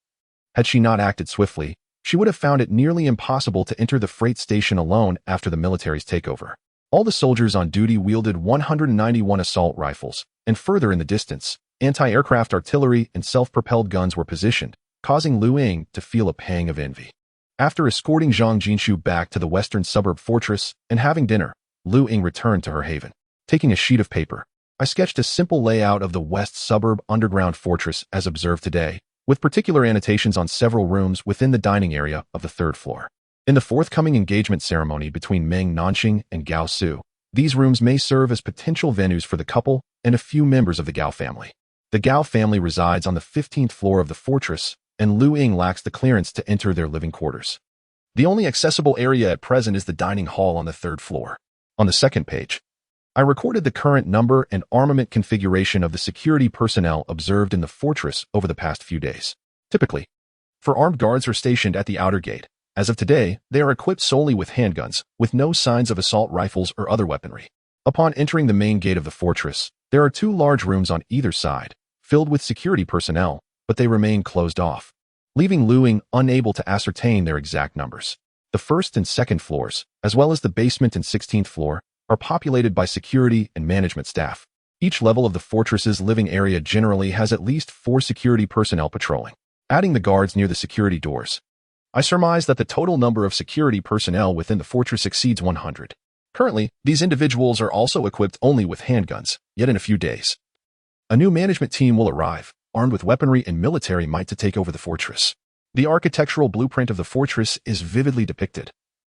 Had she not acted swiftly, she would have found it nearly impossible to enter the freight station alone after the military's takeover. All the soldiers on duty wielded 191 assault rifles, and further in the distance, anti-aircraft artillery and self-propelled guns were positioned, causing Lu Ying to feel a pang of envy. After escorting Zhang Jinshu back to the western suburb fortress and having dinner, Lu Ying returned to her haven. Taking a sheet of paper, I sketched a simple layout of the west suburb underground fortress as observed today, with particular annotations on several rooms within the dining area of the 3rd floor. In the forthcoming engagement ceremony between Meng Nanxing and Gao Su, these rooms may serve as potential venues for the couple and a few members of the Gao family. The Gao family resides on the 15th floor of the fortress, and Lu Ying lacks the clearance to enter their living quarters. The only accessible area at present is the dining hall on the 3rd floor. On the 2nd page, I recorded the current number and armament configuration of the security personnel observed in the fortress over the past few days. Typically, for armed guards are stationed at the outer gate. As of today, they are equipped solely with handguns, with no signs of assault rifles or other weaponry. Upon entering the main gate of the fortress, there are 2 large rooms on either side, filled with security personnel, but they remain closed off, leaving Lu Ying unable to ascertain their exact numbers. The 1st and 2nd floors, as well as the basement and 16th floor, are populated by security and management staff. Each level of the fortress's living area generally has at least 4 security personnel patrolling, adding the guards near the security doors. I surmise that the total number of security personnel within the fortress exceeds 100. Currently, these individuals are also equipped only with handguns, yet in a few days, a new management team will arrive, armed with weaponry and military might to take over the fortress. The architectural blueprint of the fortress is vividly depicted,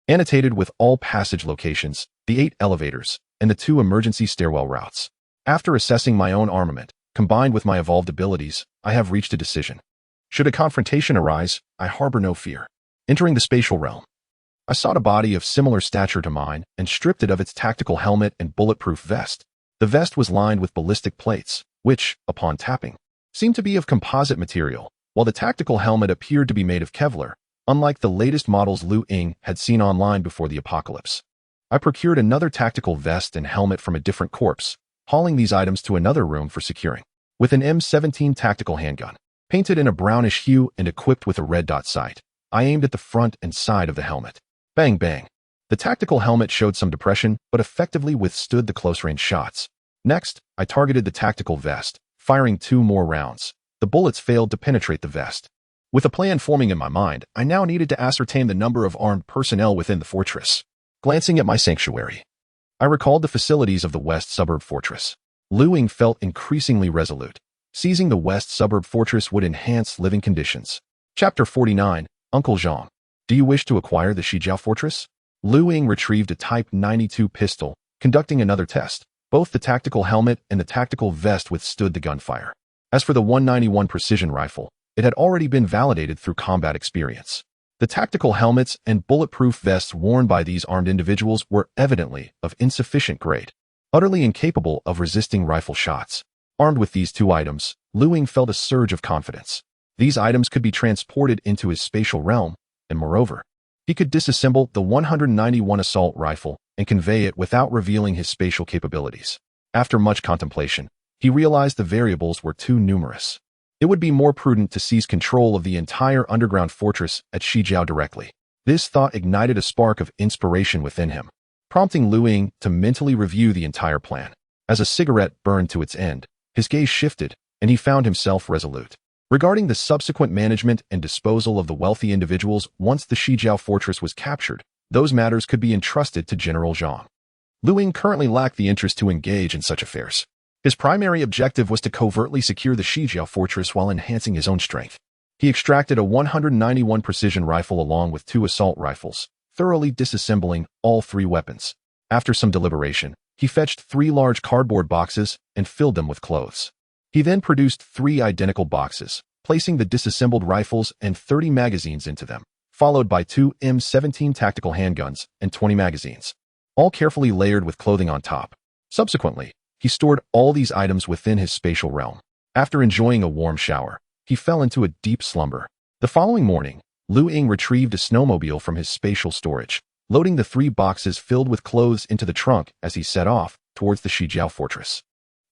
annotated with all passage locations, the 8 elevators, and the 2 emergency stairwell routes. After assessing my own armament, combined with my evolved abilities, I have reached a decision. Should a confrontation arise, I harbor no fear. Entering the spatial realm, I sought a body of similar stature to mine and stripped it of its tactical helmet and bulletproof vest. The vest was lined with ballistic plates, which, upon tapping, seemed to be of composite material, while the tactical helmet appeared to be made of Kevlar, unlike the latest models Ying had seen online before the apocalypse. I procured another tactical vest and helmet from a different corpse, hauling these items to another room for securing. With an M17 tactical handgun, painted in a brownish hue and equipped with a red dot sight, I aimed at the front and side of the helmet. Bang bang. The tactical helmet showed some depression, but effectively withstood the close-range shots. Next, I targeted the tactical vest, firing 2 more rounds. The bullets failed to penetrate the vest. With a plan forming in my mind, I now needed to ascertain the number of armed personnel within the fortress. Glancing at my sanctuary, I recalled the facilities of the West Suburb Fortress. Ying felt increasingly resolute. Seizing the West Suburb Fortress would enhance living conditions. Chapter 49, Uncle Zhang. Do you wish to acquire the Shijiao Fortress? Ying retrieved a Type 92 pistol, conducting another test. Both the tactical helmet and the tactical vest withstood the gunfire. As for the 191 precision rifle, it had already been validated through combat experience. The tactical helmets and bulletproof vests worn by these armed individuals were evidently of insufficient grade, utterly incapable of resisting rifle shots. Armed with these 2 items, Ying felt a surge of confidence. These items could be transported into his spatial realm, and moreover, he could disassemble the 191 assault rifle and convey it without revealing his spatial capabilities. After much contemplation, he realized the variables were too numerous. It would be more prudent to seize control of the entire underground fortress at Shijiao directly. This thought ignited a spark of inspiration within him, prompting Ying to mentally review the entire plan. As a cigarette burned to its end, his gaze shifted, and he found himself resolute. Regarding the subsequent management and disposal of the wealthy individuals once the Shijiao fortress was captured, those matters could be entrusted to General Zhang. Ying currently lacked the interest to engage in such affairs. His primary objective was to covertly secure the Shijiao fortress while enhancing his own strength. He extracted a 191 precision rifle along with 2 assault rifles, thoroughly disassembling all 3 weapons. After some deliberation, he fetched 3 large cardboard boxes and filled them with clothes. He then produced 3 identical boxes, placing the disassembled rifles and 30 magazines into them, followed by 2 M17 tactical handguns and 20 magazines, all carefully layered with clothing on top. Subsequently, he stored all these items within his spatial realm. After enjoying a warm shower, he fell into a deep slumber. The following morning, Ying retrieved a snowmobile from his spatial storage, loading the 3 boxes filled with clothes into the trunk as he set off towards the Shijiao fortress.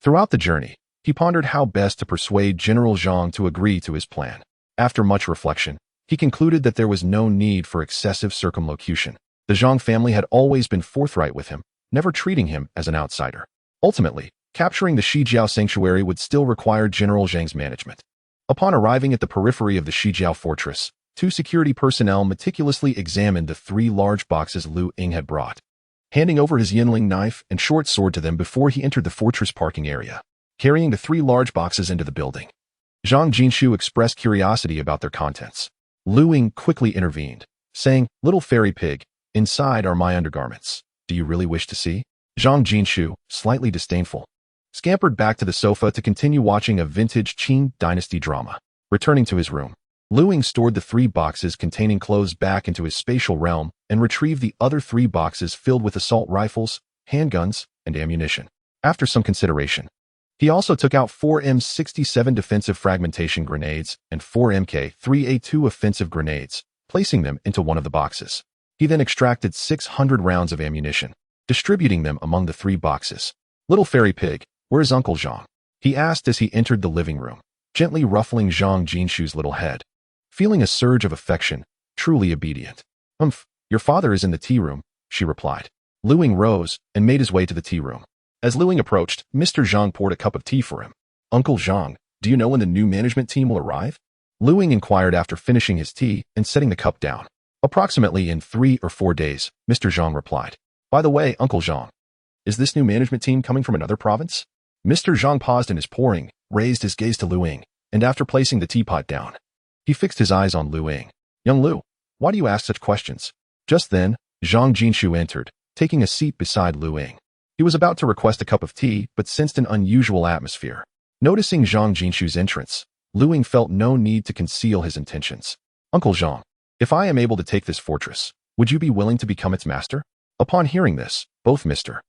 Throughout the journey, he pondered how best to persuade General Zhang to agree to his plan. After much reflection, he concluded that there was no need for excessive circumlocution. The Zhang family had always been forthright with him, never treating him as an outsider. Ultimately, capturing the Shijiao sanctuary would still require General Zhang's management. Upon arriving at the periphery of the Shijiao fortress, 2 security personnel meticulously examined the 3 large boxes Ying had brought, handing over his Yinling knife and short sword to them before he entered the fortress parking area, carrying the 3 large boxes into the building. Zhang Jinshu expressed curiosity about their contents. Ying quickly intervened, saying, "Little fairy pig, inside are my undergarments. Do you really wish to see?" Zhang Jinshu, slightly disdainful, scampered back to the sofa to continue watching a vintage Qing dynasty drama. Returning to his room, Ying stored the 3 boxes containing clothes back into his spatial realm and retrieved the other 3 boxes filled with assault rifles, handguns, and ammunition. After some consideration, he also took out 4 M67 defensive fragmentation grenades and 4 Mk3A2 offensive grenades, placing them into one of the boxes. He then extracted 600 rounds of ammunition, distributing them among the 3 boxes. "Little fairy pig, where's Uncle Zhang?" he asked as he entered the living room, gently ruffling Zhang Jinshu's little head. Feeling a surge of affection, truly obedient. Your father is in the tea room," she replied. Ying rose and made his way to the tea room. As Lu Ying approached, Mr. Zhang poured a cup of tea for him. Uncle Zhang, do you know when the new management team will arrive? Lu Ying inquired after finishing his tea and setting the cup down. Approximately in 3 or 4 days, Mr. Zhang replied. By the way, Uncle Zhang, is this new management team coming from another province? Mr. Zhang paused in his pouring, raised his gaze to Lu Ying, and after placing the teapot down, he fixed his eyes on Lu Ying. Young Lu, why do you ask such questions? Just then, Zhang Jinshu entered, taking a seat beside Lu Ying. He was about to request a cup of tea, but sensed an unusual atmosphere. Noticing Zhang Jinshu's entrance, Lu Ying felt no need to conceal his intentions. Uncle Zhang, if I am able to take this fortress, would you be willing to become its master? Upon hearing this, both Mr.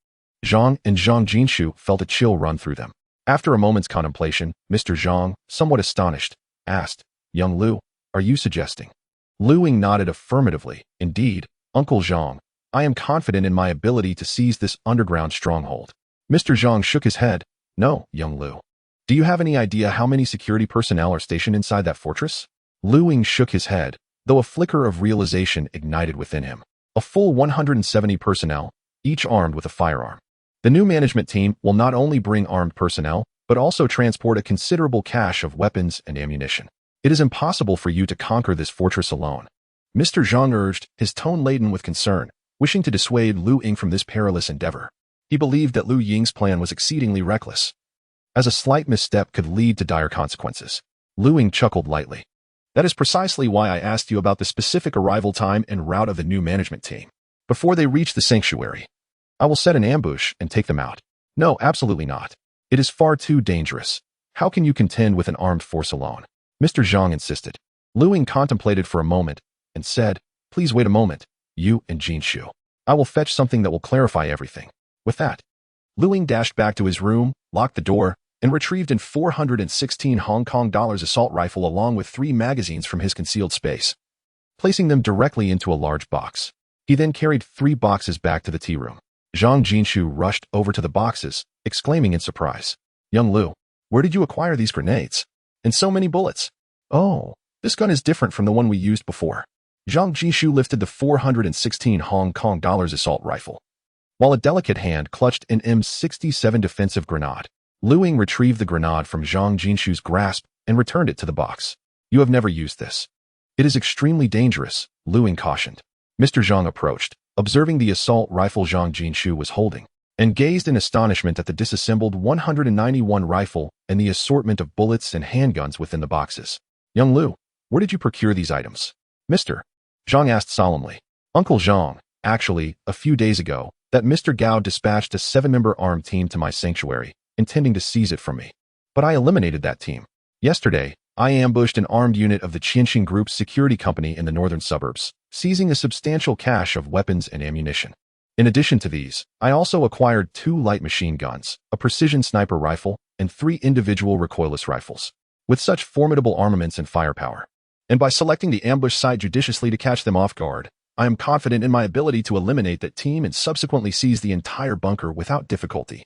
Zhang and Zhang Jinshu felt a chill run through them. After a moment's contemplation, Mr. Zhang, somewhat astonished, asked, Young Lu, are you suggesting? Lu Ying nodded affirmatively. Indeed, Uncle Zhang, I am confident in my ability to seize this underground stronghold. Mr. Zhang shook his head. No, young Lu. Do you have any idea how many security personnel are stationed inside that fortress? Lu Ying shook his head, though a flicker of realization ignited within him. A full 170 personnel, each armed with a firearm. The new management team will not only bring armed personnel, but also transport a considerable cache of weapons and ammunition. It is impossible for you to conquer this fortress alone. Mr. Zhang urged, his tone laden with concern, wishing to dissuade Lu Ying from this perilous endeavor. He believed that Lu Ying's plan was exceedingly reckless, as a slight misstep could lead to dire consequences. Lu Ying chuckled lightly. That is precisely why I asked you about the specific arrival time and route of the new management team. Before they reach the sanctuary, I will set an ambush and take them out. No, absolutely not. It is far too dangerous. How can you contend with an armed force alone? Mr. Zhang insisted. Lu Ying contemplated for a moment and said, Please wait a moment, you and Jinshu. I will fetch something that will clarify everything. With that, Lu Ying dashed back to his room, locked the door, and retrieved an 416 Hong Kong dollars assault rifle along with 3 magazines from his concealed space, placing them directly into a large box. He then carried 3 boxes back to the tea room. Zhang Jinshu rushed over to the boxes, exclaiming in surprise, Young Lu, where did you acquire these grenades? And so many bullets. Oh, this gun is different from the one we used before. Zhang Jinshu lifted the 416 Hong Kong dollars assault rifle, while a delicate hand clutched an M67 defensive grenade. Lu Ying retrieved the grenade from Zhang Jinshu's grasp and returned it to the box. You have never used this. It is extremely dangerous, Lu Ying cautioned. Mr. Zhang approached, observing the assault rifle Zhang Jinshu was holding, and gazed in astonishment at the disassembled 191 rifle and the assortment of bullets and handguns within the boxes. Young Lu, where did you procure these items? Mr. Zhang asked solemnly. Uncle Zhang, actually, a few days ago, that Mr. Gao dispatched a 7-member armed team to my sanctuary, intending to seize it from me. But I eliminated that team. Yesterday, I ambushed an armed unit of the Qianxin Group's security company in the northern suburbs, seizing a substantial cache of weapons and ammunition. In addition to these, I also acquired 2 light machine guns, a precision sniper rifle, and 3 individual recoilless rifles. With such formidable armaments and firepower, and by selecting the ambush site judiciously to catch them off guard, I am confident in my ability to eliminate that team and subsequently seize the entire bunker without difficulty.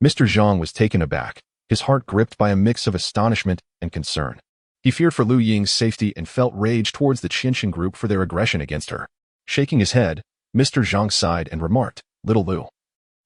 Mr. Zhang was taken aback, his heart gripped by a mix of astonishment and concern. He feared for Lu Ying's safety and felt rage towards the Qianxin Group for their aggression against her. Shaking his head, Mr. Zhang sighed and remarked, Little Lu,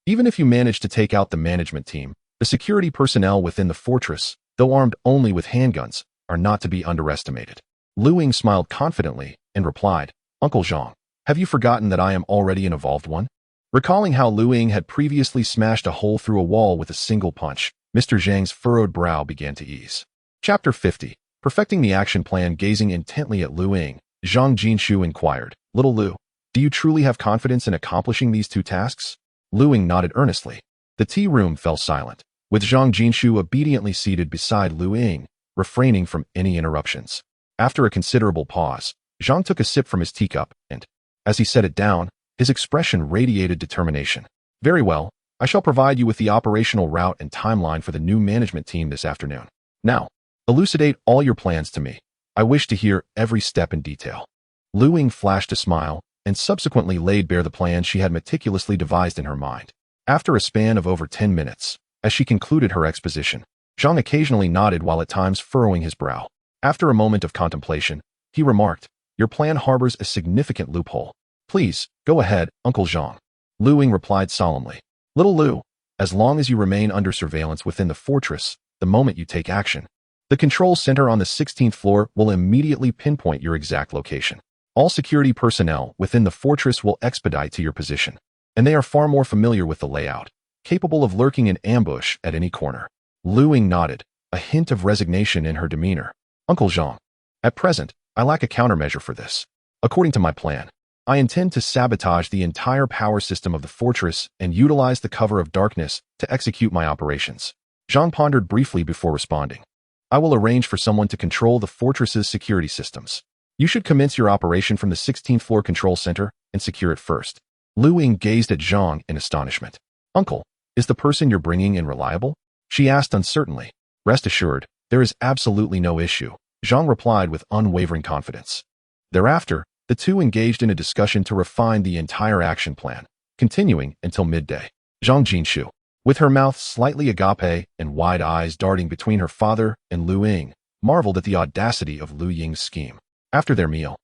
even if you manage to take out the management team, the security personnel within the fortress, though armed only with handguns, are not to be underestimated. Lu Ying smiled confidently and replied, Uncle Zhang, have you forgotten that I am already an evolved one? Recalling how Lu Ying had previously smashed a hole through a wall with a single punch, Mr. Zhang's furrowed brow began to ease. Chapter 50. Perfecting the action plan. Gazing intently at Lu Ying, Zhang Jinshu inquired, Little Lu, do you truly have confidence in accomplishing these 2 tasks? Lu Ying nodded earnestly. The tea room fell silent, with Zhang Jinshu obediently seated beside Lu Ying, refraining from any interruptions. After a considerable pause, Zhang took a sip from his teacup, and, as he set it down, his expression radiated determination. Very well, I shall provide you with the operational route and timeline for the new management team this afternoon. Now, elucidate all your plans to me. I wish to hear every step in detail. Lu Ying flashed a smile, and subsequently laid bare the plan she had meticulously devised in her mind. After a span of over 10 minutes, as she concluded her exposition, Zhang occasionally nodded while at times furrowing his brow. After a moment of contemplation, he remarked, Your plan harbors a significant loophole. Please, go ahead, Uncle Zhang. Lu Ying replied solemnly. Little Lu, as long as you remain under surveillance within the fortress the moment you take action. The control center on the 16th floor will immediately pinpoint your exact location. All security personnel within the fortress will expedite to your position, and they are far more familiar with the layout, capable of lurking in ambush at any corner. Lu Ying nodded, a hint of resignation in her demeanor. Uncle Zhang, at present, I lack a countermeasure for this. According to my plan, I intend to sabotage the entire power system of the fortress and utilize the cover of darkness to execute my operations. Zhang pondered briefly before responding. I will arrange for someone to control the fortress's security systems. You should commence your operation from the 16th floor control center and secure it first. Lu Ying gazed at Zhang in astonishment. Uncle, is the person you're bringing in reliable? She asked uncertainly. Rest assured, there is absolutely no issue, Zhang replied with unwavering confidence. Thereafter, the two engaged in a discussion to refine the entire action plan, continuing until midday. Zhang Jinshu, with her mouth slightly agape and wide eyes darting between her father and Lu Ying, marveled at the audacity of Lu Ying's scheme. After their meal,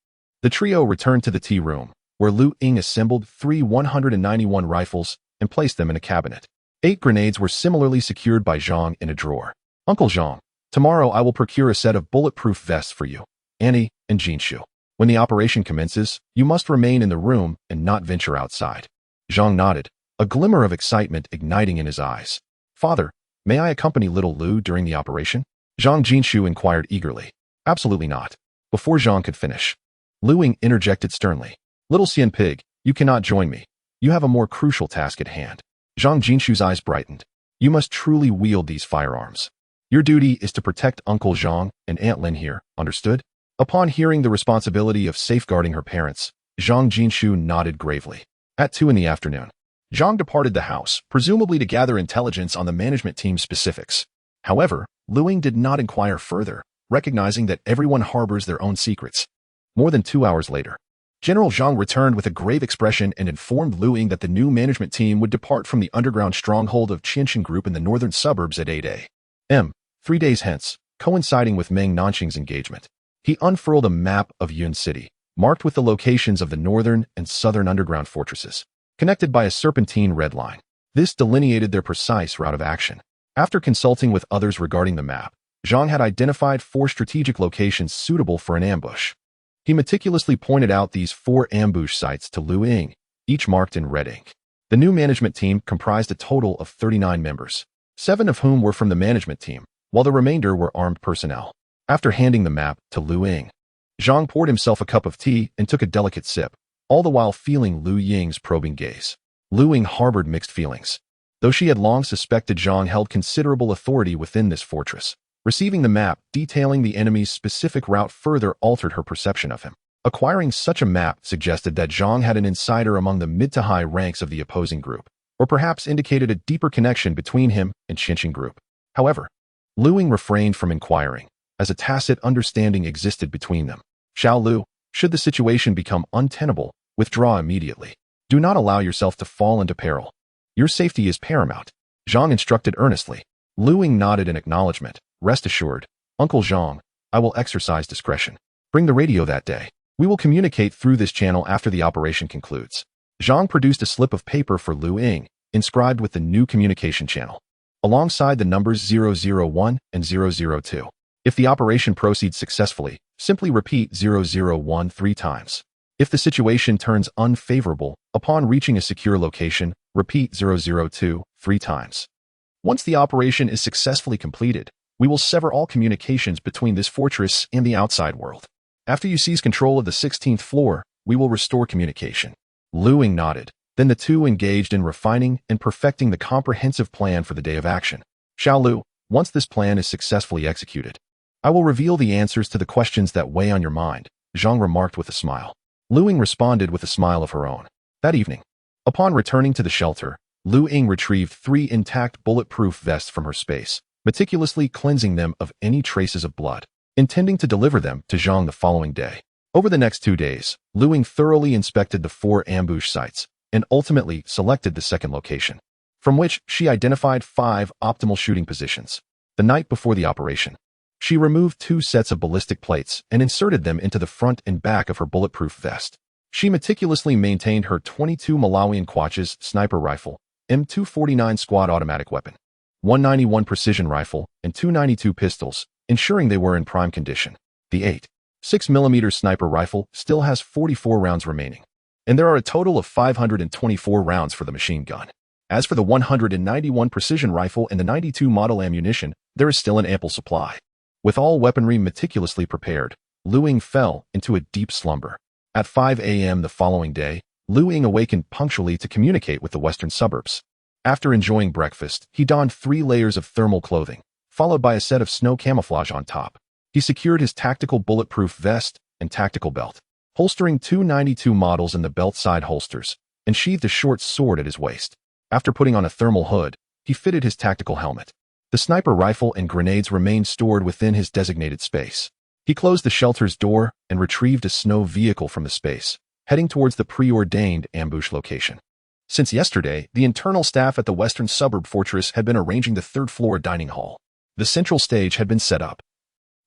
the trio returned to the tea room, where Lu Ying assembled 191 rifles and placed them in a cabinet. 8 grenades were similarly secured by Zhang in a drawer. Uncle Zhang, tomorrow I will procure a set of bulletproof vests for you, Annie, and Jinshu. When the operation commences, you must remain in the room and not venture outside. Zhang nodded, a glimmer of excitement igniting in his eyes. Father, may I accompany little Lu during the operation? Zhang Jinshu inquired eagerly. Absolutely not. Before Zhang could finish, Lu Ying interjected sternly. Little Xian Pig, you cannot join me. You have a more crucial task at hand. Zhang Jinshu's eyes brightened. You must truly wield these firearms. Your duty is to protect Uncle Zhang and Aunt Lin here, understood? Upon hearing the responsibility of safeguarding her parents, Zhang Jinshu nodded gravely. At 2 in the afternoon, Zhang departed the house, presumably to gather intelligence on the management team's specifics. However, Lu Ying did not inquire further, recognizing that everyone harbors their own secrets. More than 2 hours later, General Zhang returned with a grave expression and informed Lu Ying that the new management team would depart from the underground stronghold of Qianxin Group in the northern suburbs at 8 a.m., 3 days hence, coinciding with Meng Nanxing's engagement. He unfurled a map of Yun City, marked with the locations of the northern and southern underground fortresses, connected by a serpentine red line. This delineated their precise route of action. After consulting with others regarding the map, Zhang had identified 4 strategic locations suitable for an ambush. He meticulously pointed out these 4 ambush sites to Lu Ying, each marked in red ink. The new management team comprised a total of 39 members, 7 of whom were from the management team, while the remainder were armed personnel. After handing the map to Lu Ying, Zhang poured himself a cup of tea and took a delicate sip, all the while feeling Lu Ying's probing gaze. Lu Ying harbored mixed feelings. Though she had long suspected Zhang held considerable authority within this fortress, receiving the map detailing the enemy's specific route further altered her perception of him. Acquiring such a map suggested that Zhang had an insider among the mid to high ranks of the opposing group, or perhaps indicated a deeper connection between him and Qianxin Group. However, Lu Ying refrained from inquiring, as a tacit understanding existed between them. Xiao Lu, should the situation become untenable, withdraw immediately. Do not allow yourself to fall into peril. Your safety is paramount, Zhang instructed earnestly. Lu Ying nodded in acknowledgement. Rest assured, Uncle Zhang, I will exercise discretion. Bring the radio that day. We will communicate through this channel after the operation concludes. Zhang produced a slip of paper for Lu Ying, inscribed with the new communication channel, alongside the numbers 001 and 002. If the operation proceeds successfully, simply repeat 001 3 times. If the situation turns unfavorable, upon reaching a secure location, repeat 002 3 times. Once the operation is successfully completed, we will sever all communications between this fortress and the outside world. After you seize control of the 16th floor, we will restore communication. Lu Ying nodded. Then the two engaged in refining and perfecting the comprehensive plan for the day of action. Xiao Lu, once this plan is successfully executed, I will reveal the answers to the questions that weigh on your mind, Zhang remarked with a smile. Lu Ying responded with a smile of her own. That evening, upon returning to the shelter, Lu Ying retrieved 3 intact bulletproof vests from her space, meticulously cleansing them of any traces of blood, intending to deliver them to Zhang the following day. Over the next 2 days, Lu Ying thoroughly inspected the 4 ambush sites and ultimately selected the second location, from which she identified 5 optimal shooting positions. The night before the operation, she removed 2 sets of ballistic plates and inserted them into the front and back of her bulletproof vest. She meticulously maintained her .22 Malawian Quatches sniper rifle M249 squad automatic weapon, 191 precision rifle, and 292 pistols, ensuring they were in prime condition. The 8.6mm sniper rifle still has 44 rounds remaining, and there are a total of 524 rounds for the machine gun. As for the 191 precision rifle and the 92 model ammunition, there is still an ample supply. With all weaponry meticulously prepared, Lu Ying fell into a deep slumber. At 5 a.m. the following day, Lu Ying awakened punctually to communicate with the western suburbs. After enjoying breakfast, he donned 3 layers of thermal clothing, followed by a set of snow camouflage on top. He secured his tactical bulletproof vest and tactical belt, holstering 2 92 models in the belt side holsters, and sheathed a short sword at his waist. After putting on a thermal hood, he fitted his tactical helmet. The sniper rifle and grenades remained stored within his designated space. He closed the shelter's door and retrieved a snow vehicle from the space, heading towards the preordained ambush location. Since yesterday, the internal staff at the western suburb fortress had been arranging the 3rd floor dining hall. The central stage had been set up,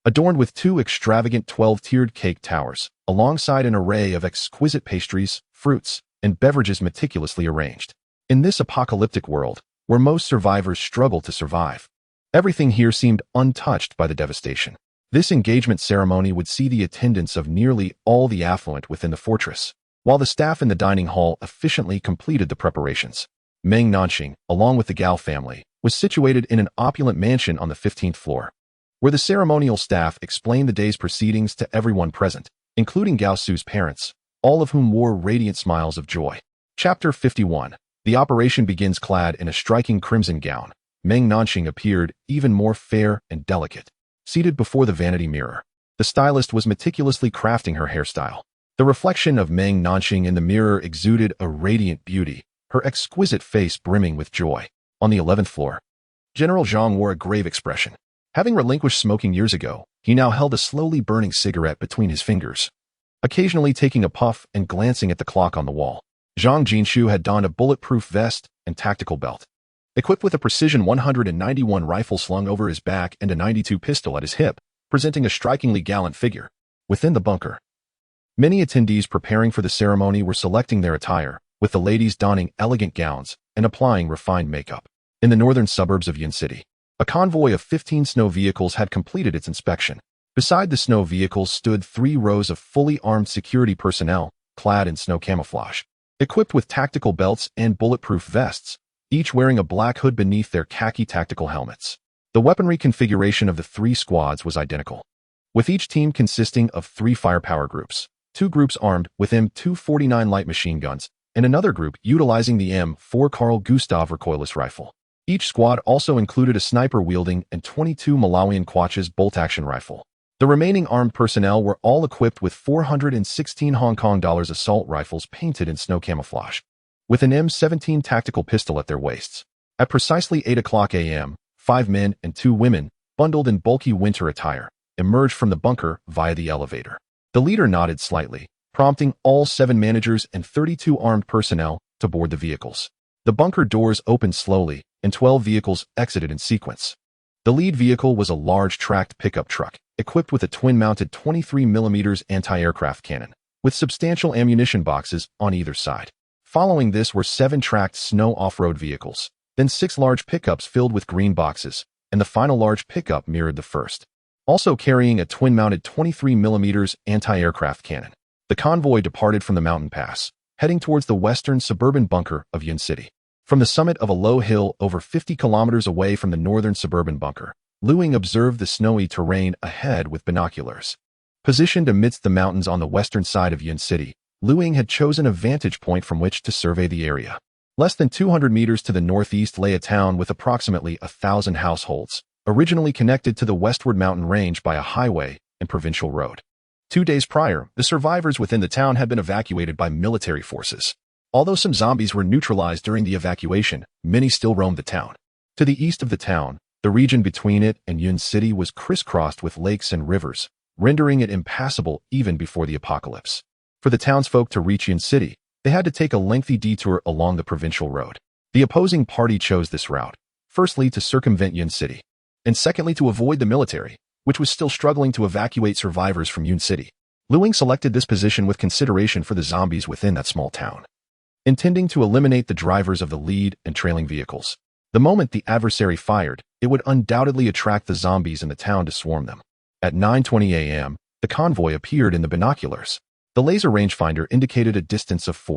adorned with 2 extravagant 12-tiered cake towers, alongside an array of exquisite pastries, fruits, and beverages meticulously arranged. In this apocalyptic world, where most survivors struggle to survive, everything here seemed untouched by the devastation. This engagement ceremony would see the attendance of nearly all the affluent within the fortress, while the staff in the dining hall efficiently completed the preparations. Meng Nanxing, along with the Gao family, was situated in an opulent mansion on the 15th floor, where the ceremonial staff explained the day's proceedings to everyone present, including Gao Su's parents, all of whom wore radiant smiles of joy. Chapter 51. The operation begins. Clad in a striking crimson gown, Meng Nanxing appeared even more fair and delicate. Seated before the vanity mirror, the stylist was meticulously crafting her hairstyle. The reflection of Meng Nanxing in the mirror exuded a radiant beauty, her exquisite face brimming with joy. On the 11th floor, General Zhang wore a grave expression. Having relinquished smoking years ago, he now held a slowly burning cigarette between his fingers, occasionally taking a puff and glancing at the clock on the wall. Zhang Jinshu had donned a bulletproof vest and tactical belt, equipped with a precision 191 rifle slung over his back and a 92 pistol at his hip, presenting a strikingly gallant figure. Within the bunker, many attendees preparing for the ceremony were selecting their attire, with the ladies donning elegant gowns and applying refined makeup. In the northern suburbs of Yin City, a convoy of 15 snow vehicles had completed its inspection. Beside the snow vehicles stood 3 rows of fully armed security personnel, clad in snow camouflage, equipped with tactical belts and bulletproof vests, each wearing a black hood beneath their khaki tactical helmets. The weaponry configuration of the 3 squads was identical, with each team consisting of 3 firepower groups, 2 groups armed with M249 light machine guns, and another group utilizing the M4 Carl Gustav recoilless rifle. Each squad also included a sniper-wielding and 22 Malawian Quatches bolt-action rifle. The remaining armed personnel were all equipped with 416 Hong Kong dollars assault rifles painted in snow camouflage, with an M17 tactical pistol at their waists. At precisely 8 o'clock a.m., 5 men and 2 women, bundled in bulky winter attire, emerged from the bunker via the elevator. The leader nodded slightly, prompting all 7 managers and 32 armed personnel to board the vehicles. The bunker doors opened slowly, and 12 vehicles exited in sequence. The lead vehicle was a large tracked pickup truck, equipped with a twin-mounted 23mm anti-aircraft cannon, with substantial ammunition boxes on either side. Following this were 7 tracked snow off-road vehicles, then 6 large pickups filled with green boxes, and the final large pickup mirrored the first, also carrying a twin-mounted 23mm anti-aircraft cannon. The convoy departed from the mountain pass, heading towards the western suburban bunker of Yin City. From the summit of a low hill over 50 kilometers away from the northern suburban bunker, Lu Ying observed the snowy terrain ahead with binoculars. Positioned amidst the mountains on the western side of Yin City, Lu Ying had chosen a vantage point from which to survey the area. Less than 200 meters to the northeast lay a town with approximately 1,000 households, originally connected to the westward mountain range by a highway and provincial road. 2 days prior, the survivors within the town had been evacuated by military forces. Although some zombies were neutralized during the evacuation, many still roamed the town. To the east of the town, the region between it and Yun City was crisscrossed with lakes and rivers, rendering it impassable even before the apocalypse. For the townsfolk to reach Yun City, they had to take a lengthy detour along the provincial road. The opposing party chose this route, firstly to circumvent Yun City, and secondly to avoid the military, which was still struggling to evacuate survivors from Yun City. Lu Ying selected this position with consideration for the zombies within that small town. intending to eliminate the drivers of the lead and trailing vehicles. The moment the adversary fired, it would undoubtedly attract the zombies in the town to swarm them. At 9:20 a.m., the convoy appeared in the binoculars. The laser rangefinder indicated a distance of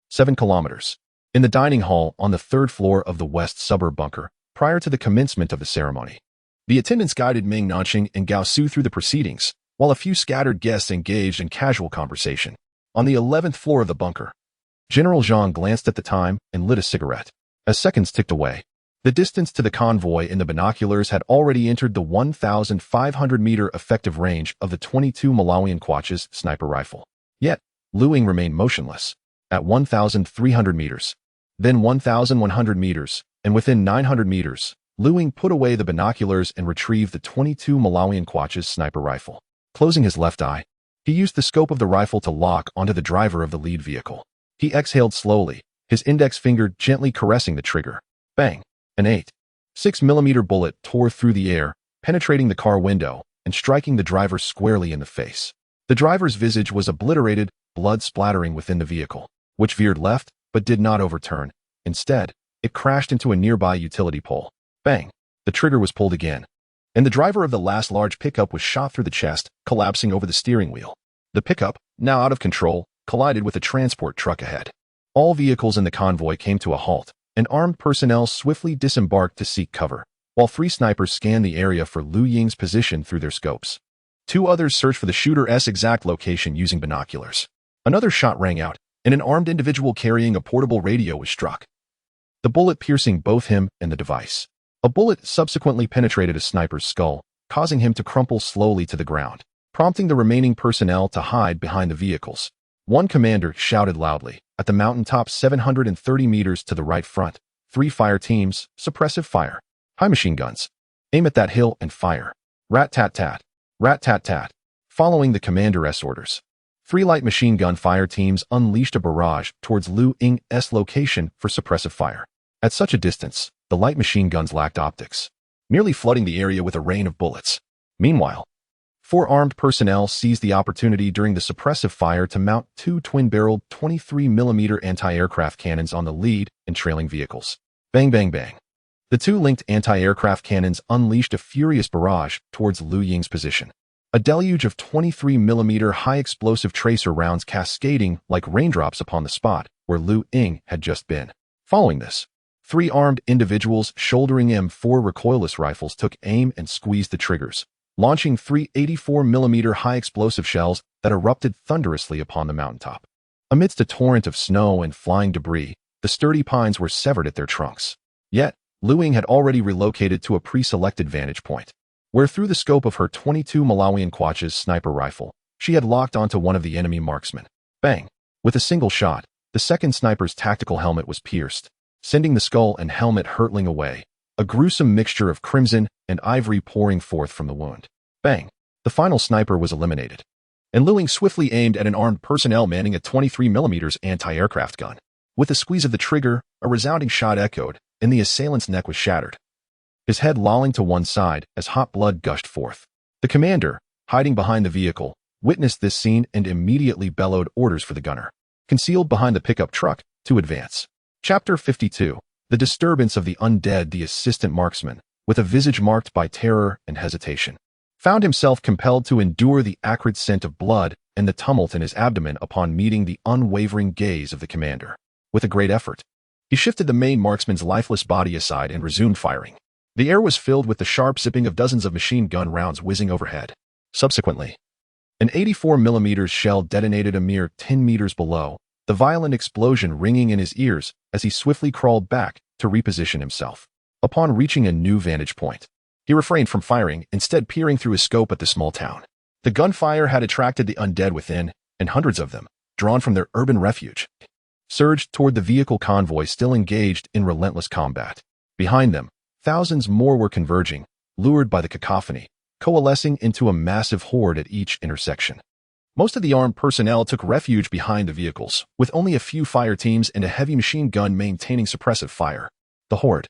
7 kilometers. In the dining hall on the third floor of the West Suburb bunker, prior to the commencement of the ceremony, the attendants guided Meng Nanxing and Gao Su through the proceedings, while a few scattered guests engaged in casual conversation. On the 11th floor of the bunker, General Zhang glanced at the time and lit a cigarette. As seconds ticked away, the distance to the convoy in the binoculars had already entered the 1,500-meter effective range of the 22 Malawian Quach's sniper rifle. Yet, Lu Ying remained motionless. At 1,300 meters, then 1,100 meters, and within 900 meters, Lu Ying put away the binoculars and retrieved the 22 Malawian Quach's sniper rifle. Closing his left eye, he used the scope of the rifle to lock onto the driver of the lead vehicle. He exhaled slowly, his index finger gently caressing the trigger. Bang! An 8.6 millimeter bullet tore through the air, penetrating the car window and striking the driver squarely in the face. The driver's visage was obliterated, blood splattering within the vehicle, which veered left but did not overturn. Instead, it crashed into a nearby utility pole. Bang! The trigger was pulled again, and the driver of the last large pickup was shot through the chest, collapsing over the steering wheel. The pickup, now out of control, collided with a transport truck ahead. All vehicles in the convoy came to a halt, and armed personnel swiftly disembarked to seek cover, while 3 snipers scanned the area for Lu Ying's position through their scopes. 2 others searched for the shooter's exact location using binoculars. Another shot rang out, and an armed individual carrying a portable radio was struck, the bullet piercing both him and the device. A bullet subsequently penetrated a sniper's skull, causing him to crumple slowly to the ground, prompting the remaining personnel to hide behind the vehicles. One commander shouted loudly, at the mountaintop 730 meters to the right front, 3 fire teams, suppressive fire. High machine guns. Aim at that hill and fire. Rat-tat-tat. Rat-tat-tat. Following the commander's orders, 3 light machine gun fire teams unleashed a barrage towards Lu Ying's location for suppressive fire. At such a distance, the light machine guns lacked optics, nearly flooding the area with a rain of bullets. Meanwhile, 4 armed personnel seized the opportunity during the suppressive fire to mount 2 twin-barreled 23mm anti-aircraft cannons on the lead and trailing vehicles. Bang, bang, bang. The 2 linked anti-aircraft cannons unleashed a furious barrage towards Lu Ying's position. A deluge of 23mm high-explosive tracer rounds cascading like raindrops upon the spot where Lu Ying had just been. Following this, 3 armed individuals shouldering M4 recoilless rifles took aim and squeezed the triggers, launching 3 84mm high-explosive shells that erupted thunderously upon the mountaintop. Amidst a torrent of snow and flying debris, the sturdy pines were severed at their trunks. Yet, Lu Ying had already relocated to a pre-selected vantage point, where through the scope of her 22 Malawian Quach's sniper rifle, she had locked onto one of the enemy marksmen. Bang! With a single shot, the second sniper's tactical helmet was pierced, sending the skull and helmet hurtling away, a gruesome mixture of crimson and ivory pouring forth from the wound. Bang! The final sniper was eliminated, and Lu Ying swiftly aimed at an armed personnel manning a 23mm anti-aircraft gun. With a squeeze of the trigger, a resounding shot echoed, and the assailant's neck was shattered, his head lolling to one side as hot blood gushed forth. The commander, hiding behind the vehicle, witnessed this scene and immediately bellowed orders for the gunner, concealed behind the pickup truck, to advance. Chapter 52. The disturbance of the undead. The assistant marksman, with a visage marked by terror and hesitation, found himself compelled to endure the acrid scent of blood and the tumult in his abdomen upon meeting the unwavering gaze of the commander. With a great effort, he shifted the main marksman's lifeless body aside and resumed firing. The air was filled with the sharp zipping of dozens of machine gun rounds whizzing overhead. Subsequently, an 84mm shell detonated a mere 10 meters below, the violent explosion ringing in his ears as he swiftly crawled back to reposition himself. Upon reaching a new vantage point, he refrained from firing, instead peering through his scope at the small town. The gunfire had attracted the undead within, and hundreds of them, drawn from their urban refuge, surged toward the vehicle convoy still engaged in relentless combat. Behind them, thousands more were converging, lured by the cacophony, coalescing into a massive horde at each intersection. Most of the armed personnel took refuge behind the vehicles, with only a few fire teams and a heavy machine gun maintaining suppressive fire. The horde,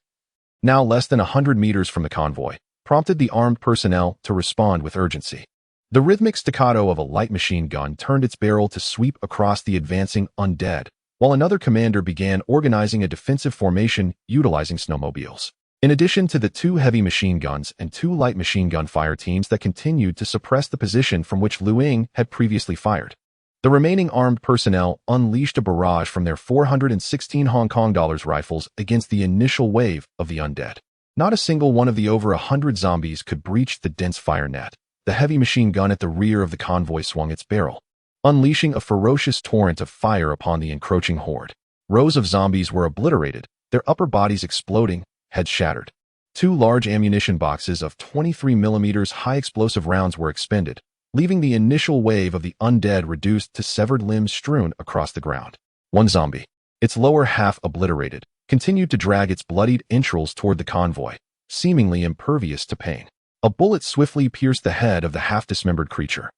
now less than 100 meters from the convoy, prompted the armed personnel to respond with urgency. The rhythmic staccato of a light machine gun turned its barrel to sweep across the advancing undead, while another commander began organizing a defensive formation utilizing snowmobiles. In addition to the 2 heavy machine guns and 2 light machine gun fire teams that continued to suppress the position from which Ying had previously fired. The remaining armed personnel unleashed a barrage from their 416 Hong Kong dollars rifles against the initial wave of the undead. Not a single one of the over 100 zombies could breach the dense fire net. The heavy machine gun at the rear of the convoy swung its barrel, unleashing a ferocious torrent of fire upon the encroaching horde. Rows of zombies were obliterated, their upper bodies exploding, heads shattered. 2 large ammunition boxes of 23mm high-explosive rounds were expended, leaving the initial wave of the undead reduced to severed limbs strewn across the ground. One zombie, its lower half obliterated, continued to drag its bloodied entrails toward the convoy, seemingly impervious to pain. A bullet swiftly pierced the head of the half-dismembered creature.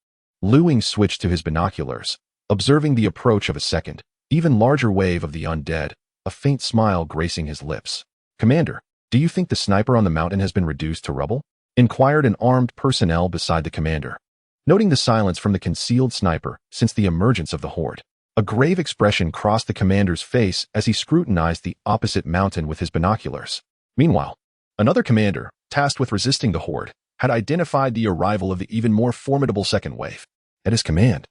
Ying switched to his binoculars, observing the approach of a second, even larger wave of the undead, a faint smile gracing his lips. "Commander, do you think the sniper on the mountain has been reduced to rubble?" inquired an armed personnel beside the commander. Noting the silence from the concealed sniper since the emergence of the horde, a grave expression crossed the commander's face as he scrutinized the opposite mountain with his binoculars. Meanwhile, another commander, tasked with resisting the horde, had identified the arrival of the even more formidable second wave. At his command,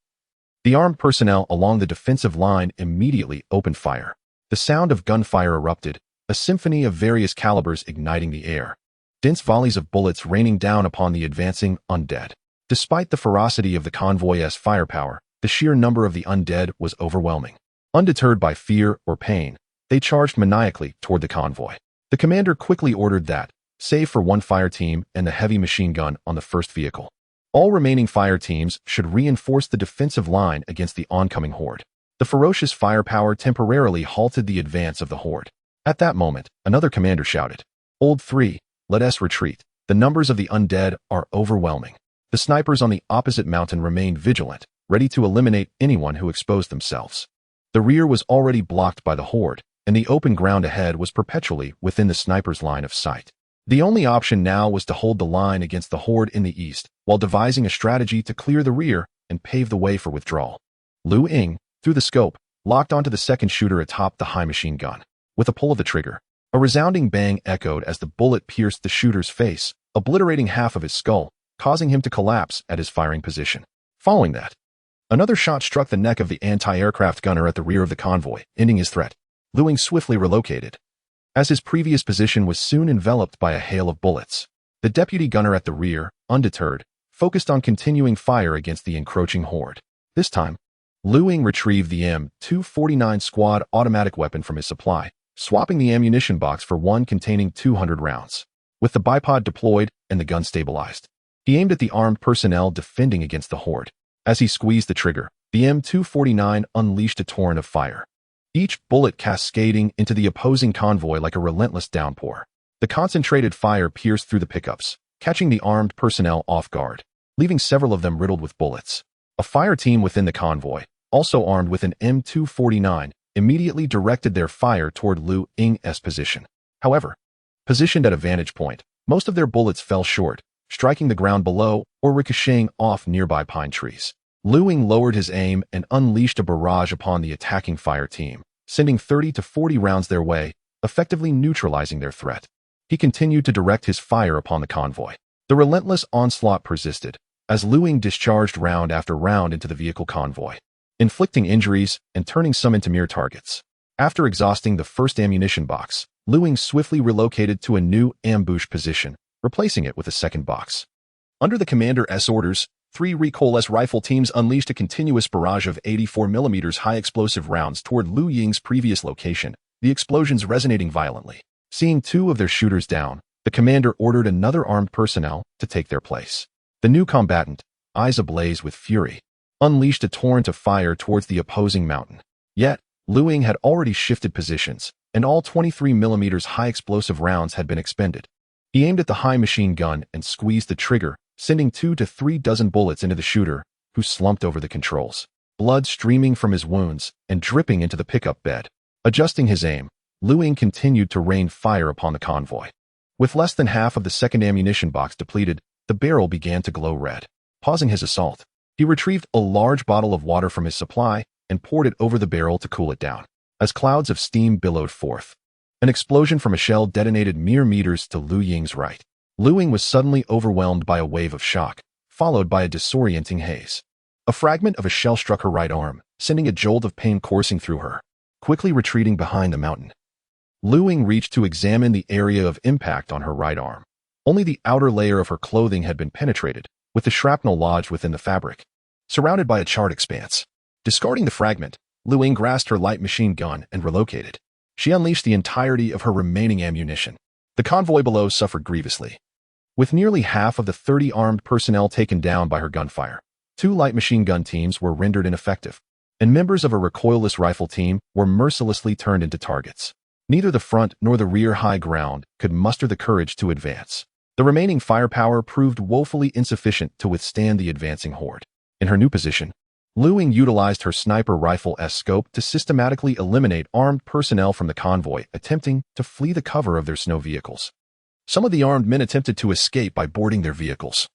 the armed personnel along the defensive line immediately opened fire. The sound of gunfire erupted, a symphony of various calibers igniting the air, dense volleys of bullets raining down upon the advancing undead. Despite the ferocity of the convoy's firepower, the sheer number of the undead was overwhelming. Undeterred by fear or pain, they charged maniacally toward the convoy. The commander quickly ordered that, save for 1 fire team and the heavy machine gun on the first vehicle, all remaining fire teams should reinforce the defensive line against the oncoming horde. The ferocious firepower temporarily halted the advance of the horde. At that moment, another commander shouted, "Old 3, let us retreat. The numbers of the undead are overwhelming." The snipers on the opposite mountain remained vigilant, ready to eliminate anyone who exposed themselves. The rear was already blocked by the horde, and the open ground ahead was perpetually within the sniper's line of sight. The only option now was to hold the line against the horde in the east, while devising a strategy to clear the rear and pave the way for withdrawal. Ying, through the scope, locked onto the second shooter atop the high machine gun. With a pull of the trigger, a resounding bang echoed as the bullet pierced the shooter's face, obliterating half of his skull, causing him to collapse at his firing position. Following that, another shot struck the neck of the anti-aircraft gunner at the rear of the convoy, ending his threat. Ying swiftly relocated, as his previous position was soon enveloped by a hail of bullets. The deputy gunner at the rear, undeterred, focused on continuing fire against the encroaching horde. This time, Ying retrieved the M249 squad automatic weapon from his supply, swapping the ammunition box for one containing 200 rounds. With the bipod deployed and the gun stabilized, he aimed at the armed personnel defending against the horde. As he squeezed the trigger, the M249 unleashed a torrent of fire, each bullet cascading into the opposing convoy like a relentless downpour. The concentrated fire pierced through the pickups, catching the armed personnel off guard, leaving several of them riddled with bullets. A fire team within the convoy, also armed with an M249, immediately directed their fire toward Ying's position. However, positioned at a vantage point, most of their bullets fell short, striking the ground below or ricocheting off nearby pine trees. Ying lowered his aim and unleashed a barrage upon the attacking fire team, sending 30 to 40 rounds their way, effectively neutralizing their threat. He continued to direct his fire upon the convoy. The relentless onslaught persisted, as Ying discharged round after round into the vehicle convoy, inflicting injuries and turning some into mere targets. After exhausting the first ammunition box, Ying swiftly relocated to a new ambush position, replacing it with a second box. Under the commander's orders, 3 recoilless rifle teams unleashed a continuous barrage of 84mm high-explosive rounds toward Ying's previous location, the explosions resonating violently. Seeing 2 of their shooters down, the commander ordered another armed personnel to take their place. The new combatant, eyes ablaze with fury, unleashed a torrent of fire towards the opposing mountain. Yet, Ying had already shifted positions, and all 23mm high-explosive rounds had been expended. He aimed at the high machine gun and squeezed the trigger, sending 2 to 3 dozen bullets into the shooter, who slumped over the controls, blood streaming from his wounds and dripping into the pickup bed. Adjusting his aim, Ying continued to rain fire upon the convoy. With less than half of the second ammunition box depleted, the barrel began to glow red. Pausing his assault, he retrieved a large bottle of water from his supply and poured it over the barrel to cool it down. as clouds of steam billowed forth. An explosion from a shell detonated mere meters to Lu Ying's right. Lu Ying was suddenly overwhelmed by a wave of shock, followed by a disorienting haze. A fragment of a shell struck her right arm, sending a jolt of pain coursing through her. Quickly retreating behind the mountain, Lu Ying reached to examine the area of impact on her right arm. Only the outer layer of her clothing had been penetrated, with the shrapnel lodged within the fabric, surrounded by a charred expanse. Discarding the fragment, Lu Ying grasped her light machine gun and relocated. She unleashed the entirety of her remaining ammunition. The convoy below suffered grievously. With nearly half of the 30 armed personnel taken down by her gunfire, 2 light machine gun teams were rendered ineffective, and members of a recoilless rifle team were mercilessly turned into targets. Neither the front nor the rear high ground could muster the courage to advance. The remaining firepower proved woefully insufficient to withstand the advancing horde. In her new position, Lu Ying utilized her sniper rifle scope to systematically eliminate armed personnel from the convoy attempting to flee the cover of their snow vehicles. Some of the armed men attempted to escape by boarding their vehicles,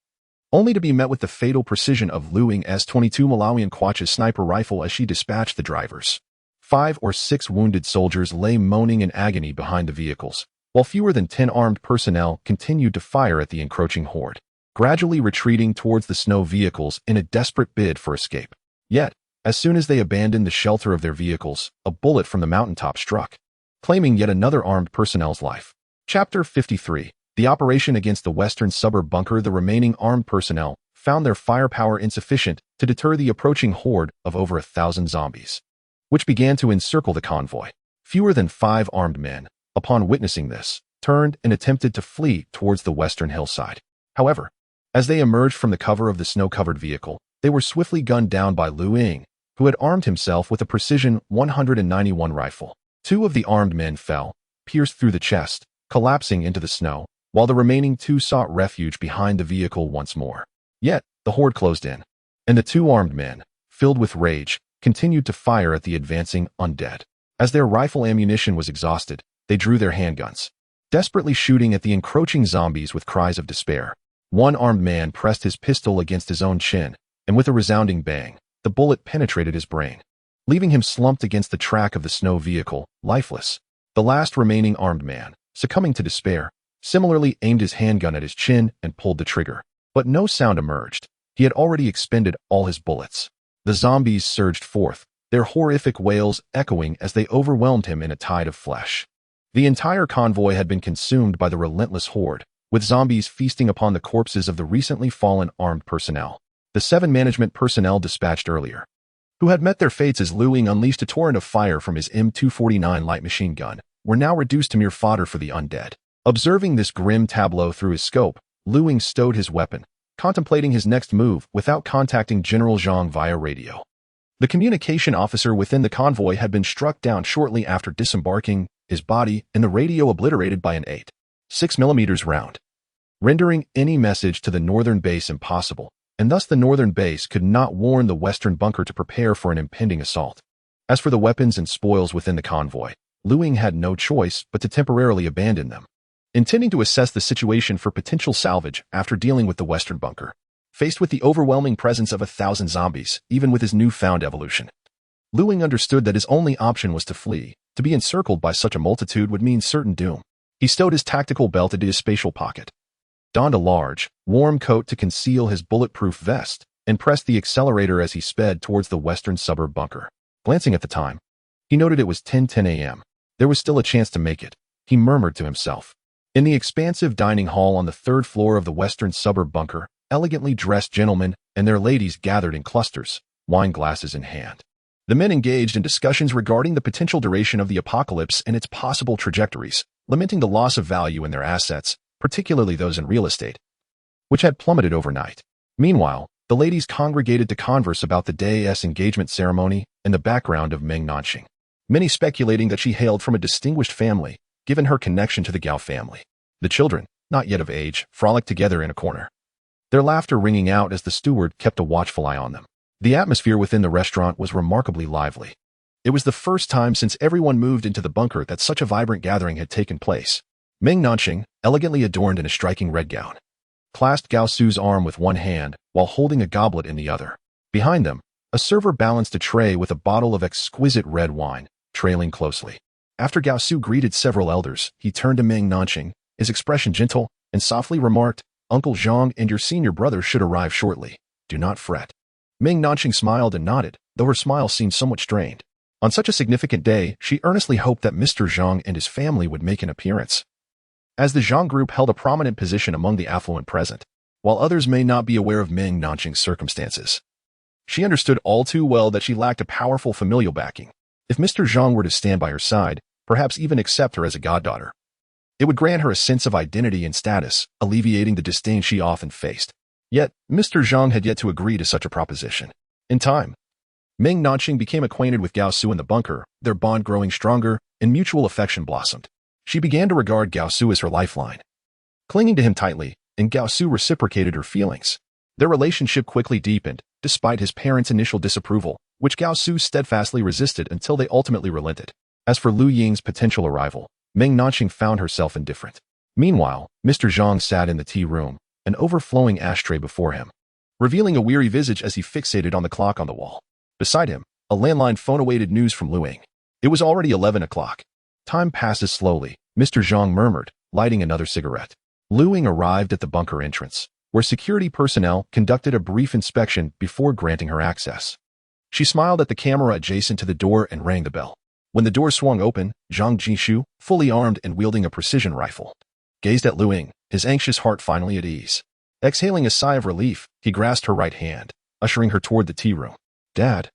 only to be met with the fatal precision of Lu Ying's .22 Malawian Quach's sniper rifle as she dispatched the drivers. 5 or 6 wounded soldiers lay moaning in agony behind the vehicles, while fewer than 10 armed personnel continued to fire at the encroaching horde, gradually retreating towards the snow vehicles in a desperate bid for escape. Yet, as soon as they abandoned the shelter of their vehicles, a bullet from the mountaintop struck, claiming yet another armed personnel's life. Chapter 53. The operation against the western suburb bunker. The remaining armed personnel found their firepower insufficient to deter the approaching horde of over 1,000 zombies, which began to encircle the convoy. Fewer than 5 armed men, upon witnessing this, turned and attempted to flee towards the western hillside. However, as they emerged from the cover of the snow-covered vehicle, they were swiftly gunned down by Lu Ying, who had armed himself with a precision 191 rifle. 2 of the armed men fell, pierced through the chest, collapsing into the snow, while the remaining 2 sought refuge behind the vehicle once more. Yet, the horde closed in, and the 2 armed men, filled with rage, continued to fire at the advancing undead. As their rifle ammunition was exhausted, they drew their handguns, desperately shooting at the encroaching zombies with cries of despair. One armed man pressed his pistol against his own chin, and with a resounding bang, the bullet penetrated his brain, leaving him slumped against the track of the snow vehicle, lifeless. The last remaining armed man, succumbing to despair, similarly aimed his handgun at his chin and pulled the trigger. But no sound emerged. He had already expended all his bullets. The zombies surged forth, their horrific wails echoing as they overwhelmed him in a tide of flesh. The entire convoy had been consumed by the relentless horde, with zombies feasting upon the corpses of the recently fallen armed personnel. The 7 management personnel dispatched earlier, who had met their fates as Lu Ying unleashed a torrent of fire from his M249 light machine gun, were now reduced to mere fodder for the undead. Observing this grim tableau through his scope, Lu Ying stowed his weapon, contemplating his next move without contacting General Zhang via radio. The communication officer within the convoy had been struck down shortly after disembarking, his body and the radio obliterated by an 8.6mm round, rendering any message to the northern base impossible, and thus the northern base could not warn the western bunker to prepare for an impending assault. As for the weapons and spoils within the convoy, Lu Ying had no choice but to temporarily abandon them, intending to assess the situation for potential salvage after dealing with the western bunker. Faced with the overwhelming presence of 1,000 zombies, even with his newfound evolution, Lu Ying understood that his only option was to flee. To be encircled by such a multitude would mean certain doom. He stowed his tactical belt into his spatial pocket, donned a large, warm coat to conceal his bulletproof vest, and pressed the accelerator as he sped towards the western suburb bunker. Glancing at the time, he noted it was 10:10 a.m. There was still a chance to make it, he murmured to himself. In the expansive dining hall on the 3rd floor of the western suburb bunker, elegantly dressed gentlemen and their ladies gathered in clusters, wine glasses in hand. The men engaged in discussions regarding the potential duration of the apocalypse and its possible trajectories, lamenting the loss of value in their assets, particularly those in real estate, which had plummeted overnight. Meanwhile, the ladies congregated to converse about the day's engagement ceremony and the background of Meng Nanxing, many speculating that she hailed from a distinguished family, given her connection to the Gao family. The children, not yet of age, frolicked together in a corner, their laughter ringing out as the steward kept a watchful eye on them. The atmosphere within the restaurant was remarkably lively. It was the first time since everyone moved into the bunker that such a vibrant gathering had taken place. Meng Nanxing, elegantly adorned in a striking red gown, clasped Gao Su's arm with one hand while holding a goblet in the other. Behind them, a server balanced a tray with a bottle of exquisite red wine, trailing closely. After Gao Su greeted several elders, he turned to Meng Nanxing, his expression gentle, and softly remarked, "Uncle Zhang and your senior brother should arrive shortly. Do not fret." Meng Nanxing smiled and nodded, though her smile seemed somewhat strained. On such a significant day, she earnestly hoped that Mr. Zhang and his family would make an appearance. As the Zhang group held a prominent position among the affluent present, while others may not be aware of Meng Nanxing's circumstances, she understood all too well that she lacked a powerful familial backing. If Mr. Zhang were to stand by her side, perhaps even accept her as a goddaughter, it would grant her a sense of identity and status, alleviating the disdain she often faced. Yet, Mr. Zhang had yet to agree to such a proposition. In time, Meng Nanxing became acquainted with Gao Su in the bunker, their bond growing stronger, and mutual affection blossomed. She began to regard Gao Su as her lifeline, clinging to him tightly, and Gao Su reciprocated her feelings. Their relationship quickly deepened, despite his parents' initial disapproval, which Gao Su steadfastly resisted until they ultimately relented. As for Lu Ying's potential arrival, Meng Nanxing found herself indifferent. Meanwhile, Mr. Zhang sat in the tea room, an overflowing ashtray before him, revealing a weary visage as he fixated on the clock on the wall. Beside him, a landline phone awaited news from Lu Ying. It was already 11 o'clock. Time passes slowly, Mr. Zhang murmured, lighting another cigarette. Lu Ying arrived at the bunker entrance, where security personnel conducted a brief inspection before granting her access. She smiled at the camera adjacent to the door and rang the bell. When the door swung open, Zhang Jishu, fully armed and wielding a precision rifle, gazed at Lu Ying, his anxious heart finally at ease. Exhaling a sigh of relief, he grasped her right hand, ushering her toward the tea room. "Dad,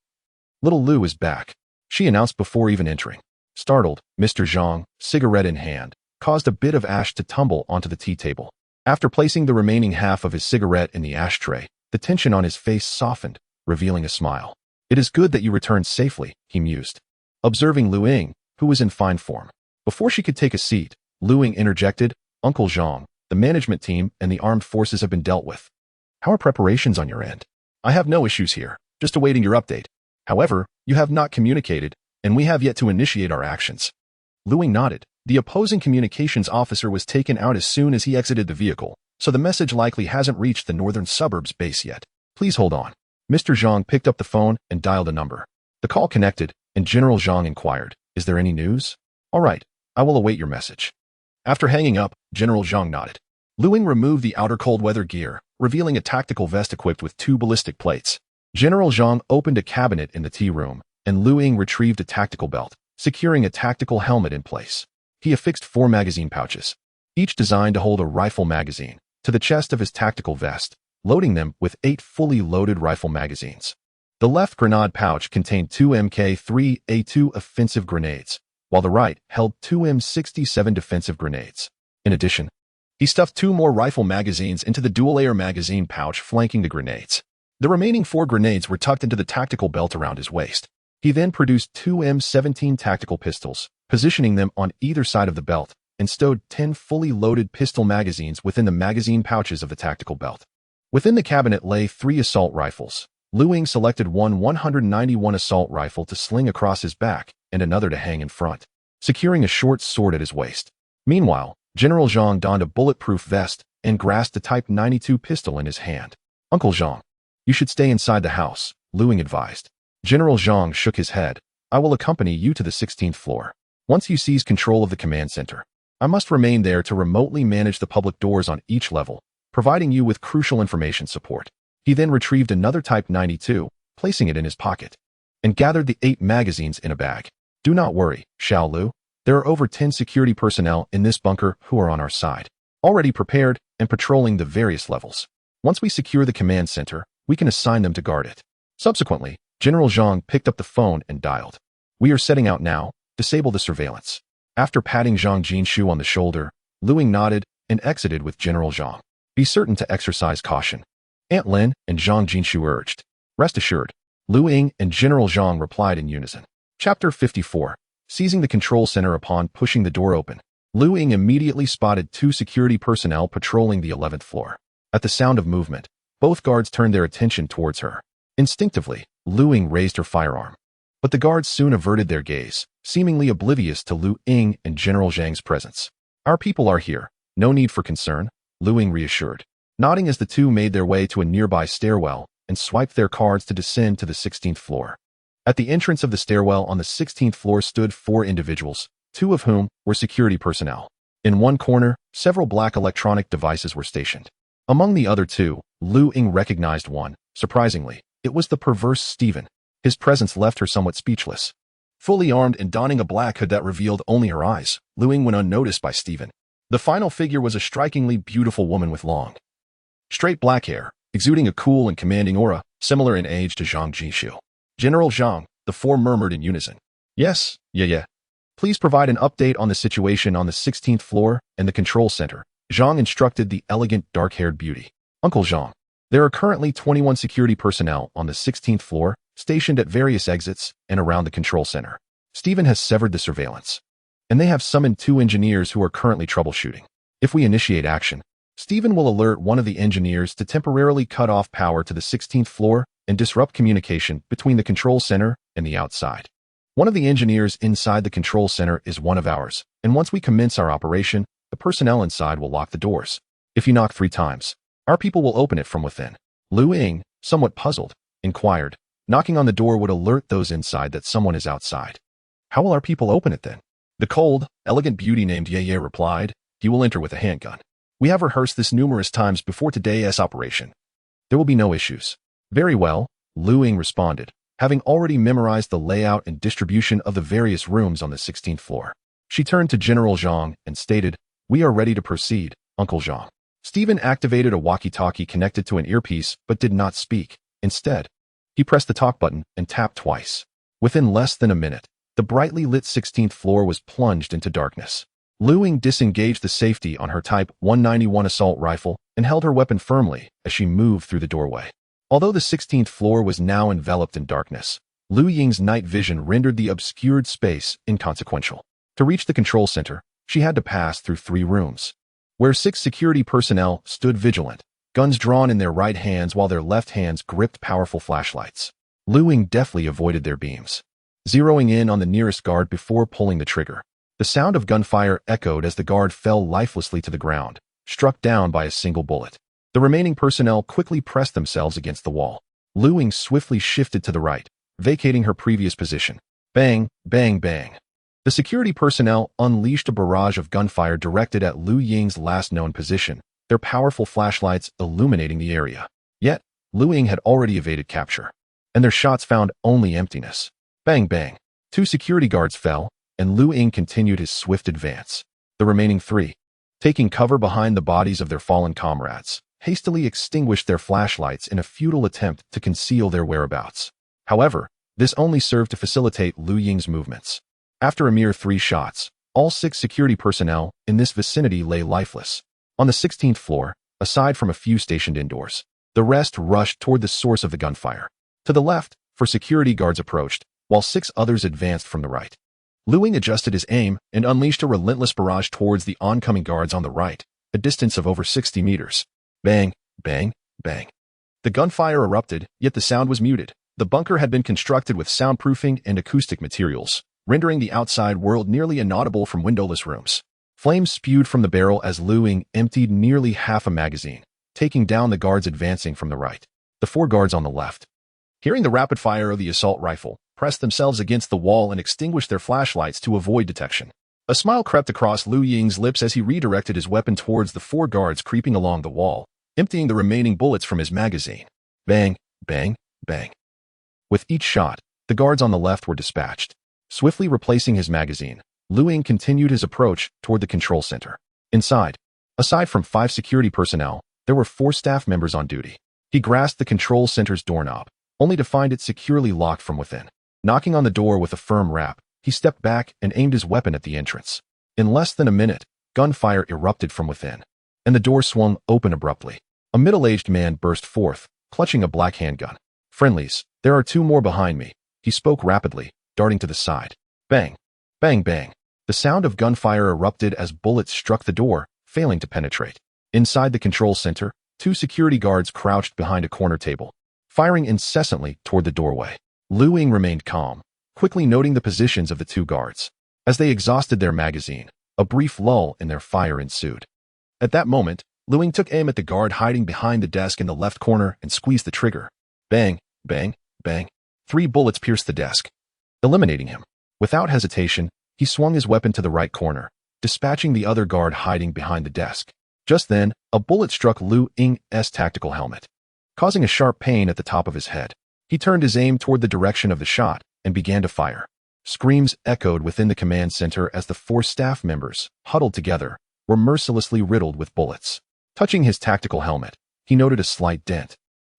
little Lu is back," she announced before even entering. Startled, Mr. Zhang, cigarette in hand, caused a bit of ash to tumble onto the tea table. After placing the remaining half of his cigarette in the ashtray, the tension on his face softened, revealing a smile. "It is good that you returned safely," he mused, observing Lu Ying, who was in fine form. Before she could take a seat, Lu Ying interjected, "Uncle Zhang, the management team and the armed forces have been dealt with. How are preparations on your end?" "I have no issues here, just awaiting your update. However, you have not communicated, and we have yet to initiate our actions." Lu Ying nodded. The opposing communications officer was taken out as soon as he exited the vehicle, so the message likely hasn't reached the northern suburbs base yet. "Please hold on." Mr. Zhang picked up the phone and dialed a number. The call connected, and General Zhang inquired, "Is there any news?" "All right, I will await your message." After hanging up, General Zhang nodded. Lu Ying removed the outer cold weather gear, revealing a tactical vest equipped with 2 ballistic plates. General Zhang opened a cabinet in the tea room, and Lu Ying retrieved a tactical belt, securing a tactical helmet in place. He affixed 4 magazine pouches, each designed to hold a rifle magazine, to the chest of his tactical vest, loading them with 8 fully loaded rifle magazines. The left grenade pouch contained 2 Mk3A2 offensive grenades, while the right held 2 M67 defensive grenades. In addition, he stuffed 2 more rifle magazines into the dual-layer magazine pouch flanking the grenades. The remaining 4 grenades were tucked into the tactical belt around his waist. He then produced 2 M17 tactical pistols, positioning them on either side of the belt, and stowed 10 fully loaded pistol magazines within the magazine pouches of the tactical belt. Within the cabinet lay 3 assault rifles. Lu Ying selected one 191 assault rifle to sling across his back and another to hang in front, securing a short sword at his waist. Meanwhile, General Zhang donned a bulletproof vest and grasped a Type 92 pistol in his hand. "Uncle Zhang, you should stay inside the house," Lu Ying advised. General Zhang shook his head. "I will accompany you to the 16th floor. Once you seize control of the command center, I must remain there to remotely manage the public doors on each level, providing you with crucial information support." He then retrieved another Type 92, placing it in his pocket, and gathered the 8 magazines in a bag. "Do not worry, Xiao Lu. There are over 10 security personnel in this bunker who are on our side, already prepared and patrolling the various levels. Once we secure the command center, we can assign them to guard it." Subsequently, General Zhang picked up the phone and dialed. "We are setting out now. Disable the surveillance." After patting Zhang Jinshu on the shoulder, Lu Ying nodded and exited with General Zhang. "Be certain to exercise caution," Aunt Lin and Zhang Jinshu urged. "Rest assured." Lu Ying and General Zhang replied in unison. Chapter 54. Seizing the control center. Upon pushing the door open, Lu Ying immediately spotted 2 security personnel patrolling the 11th floor. At the sound of movement, both guards turned their attention towards her. Instinctively, Lu Ying raised her firearm, but the guards soon averted their gaze, seemingly oblivious to Lu Ying and General Zhang's presence. "Our people are here. No need for concern," Lu Ying reassured, nodding as the 2 made their way to a nearby stairwell and swiped their cards to descend to the 16th floor. At the entrance of the stairwell on the 16th floor stood 4 individuals, 2 of whom were security personnel. In one corner, several black electronic devices were stationed. Among the other 2, Ying recognized one. Surprisingly, it was the perverse Stephen. His presence left her somewhat speechless. Fully armed and donning a black hood that revealed only her eyes, Ying went unnoticed by Stephen. The final figure was a strikingly beautiful woman with long, straight black hair, exuding a cool and commanding aura, similar in age to Zhang Jishu. General Zhang, the 4 murmured in unison. Yes, yeah. Please provide an update on the situation on the 16th floor and the control center, Zhang instructed the elegant dark-haired beauty. Uncle Zhang, there are currently 21 security personnel on the 16th floor, stationed at various exits and around the control center. Stephen has severed the surveillance, and they have summoned 2 engineers who are currently troubleshooting. If we initiate action, Stephen will alert one of the engineers to temporarily cut off power to the 16th floor and disrupt communication between the control center and the outside. One of the engineers inside the control center is one of ours, and once we commence our operation, the personnel inside will lock the doors. If you knock 3 times, our people will open it from within. Ying, somewhat puzzled, inquired. Knocking on the door would alert those inside that someone is outside. How will our people open it then? The cold, elegant beauty named Ye replied. He will enter with a handgun. We have rehearsed this numerous times before today's operation. There will be no issues. Very well, Ying responded, having already memorized the layout and distribution of the various rooms on the 16th floor. She turned to General Zhang and stated, We are ready to proceed, Uncle Zhang. Stephen activated a walkie-talkie connected to an earpiece but did not speak. Instead, he pressed the talk button and tapped twice. Within less than a minute, the brightly lit 16th floor was plunged into darkness. Ying disengaged the safety on her Type 191 assault rifle and held her weapon firmly as she moved through the doorway. Although the 16th floor was now enveloped in darkness, Ying's night vision rendered the obscured space inconsequential. To reach the control center, she had to pass through 3 rooms, where 6 security personnel stood vigilant, guns drawn in their right hands while their left hands gripped powerful flashlights. Ying deftly avoided their beams, zeroing in on the nearest guard before pulling the trigger. The sound of gunfire echoed as the guard fell lifelessly to the ground, struck down by a single bullet. The remaining personnel quickly pressed themselves against the wall. Ying swiftly shifted to the right, vacating her previous position. Bang, bang, bang. The security personnel unleashed a barrage of gunfire directed at Ying's last known position, their powerful flashlights illuminating the area. Yet, Ying had already evaded capture, and their shots found only emptiness. Bang, bang. 2 security guards fell, and Ying continued his swift advance. The remaining 3, taking cover behind the bodies of their fallen comrades, hastily extinguished their flashlights in a futile attempt to conceal their whereabouts. However, this only served to facilitate Ying's movements. After a mere 3 shots, all 6 security personnel in this vicinity lay lifeless. On the 16th floor, aside from a few stationed indoors, the rest rushed toward the source of the gunfire. To the left, 4 security guards approached, while 6 others advanced from the right. Ying adjusted his aim and unleashed a relentless barrage towards the oncoming guards on the right, a distance of over 60 meters. Bang, bang, bang. The gunfire erupted, yet the sound was muted. The bunker had been constructed with soundproofing and acoustic materials, rendering the outside world nearly inaudible from windowless rooms. Flames spewed from the barrel as Ying emptied nearly half a magazine, taking down the guards advancing from the right. The 4 guards on the left, hearing the rapid fire of the assault rifle, pressed themselves against the wall and extinguished their flashlights to avoid detection. A smile crept across Ying's lips as he redirected his weapon towards the 4 guards creeping along the wall, emptying the remaining bullets from his magazine. Bang, bang, bang. With each shot, the guards on the left were dispatched. Swiftly replacing his magazine, Ying continued his approach toward the control center. Inside, aside from 5 security personnel, there were 4 staff members on duty. He grasped the control center's doorknob, only to find it securely locked from within. Knocking on the door with a firm rap, he stepped back and aimed his weapon at the entrance. In less than a minute, gunfire erupted from within, and the door swung open abruptly. A middle-aged man burst forth, clutching a black handgun. Friendlies, there are 2 more behind me, he spoke rapidly, darting to the side. Bang, bang, bang. The sound of gunfire erupted as bullets struck the door, failing to penetrate. Inside the control center, 2 security guards crouched behind a corner table, firing incessantly toward the doorway. Ying remained calm, quickly noting the positions of the 2 guards. As they exhausted their magazine, a brief lull in their fire ensued. At that moment, Ying took aim at the guard hiding behind the desk in the left corner and squeezed the trigger. Bang, bang, bang. 3 bullets pierced the desk, eliminating him. Without hesitation, he swung his weapon to the right corner, dispatching the other guard hiding behind the desk. Just then, a bullet struck Lu Ying's tactical helmet, causing a sharp pain at the top of his head. He turned his aim toward the direction of the shot and began to fire. Screams echoed within the command center as the 4 staff members, huddled together, were mercilessly riddled with bullets. Touching his tactical helmet, he noted a slight dent.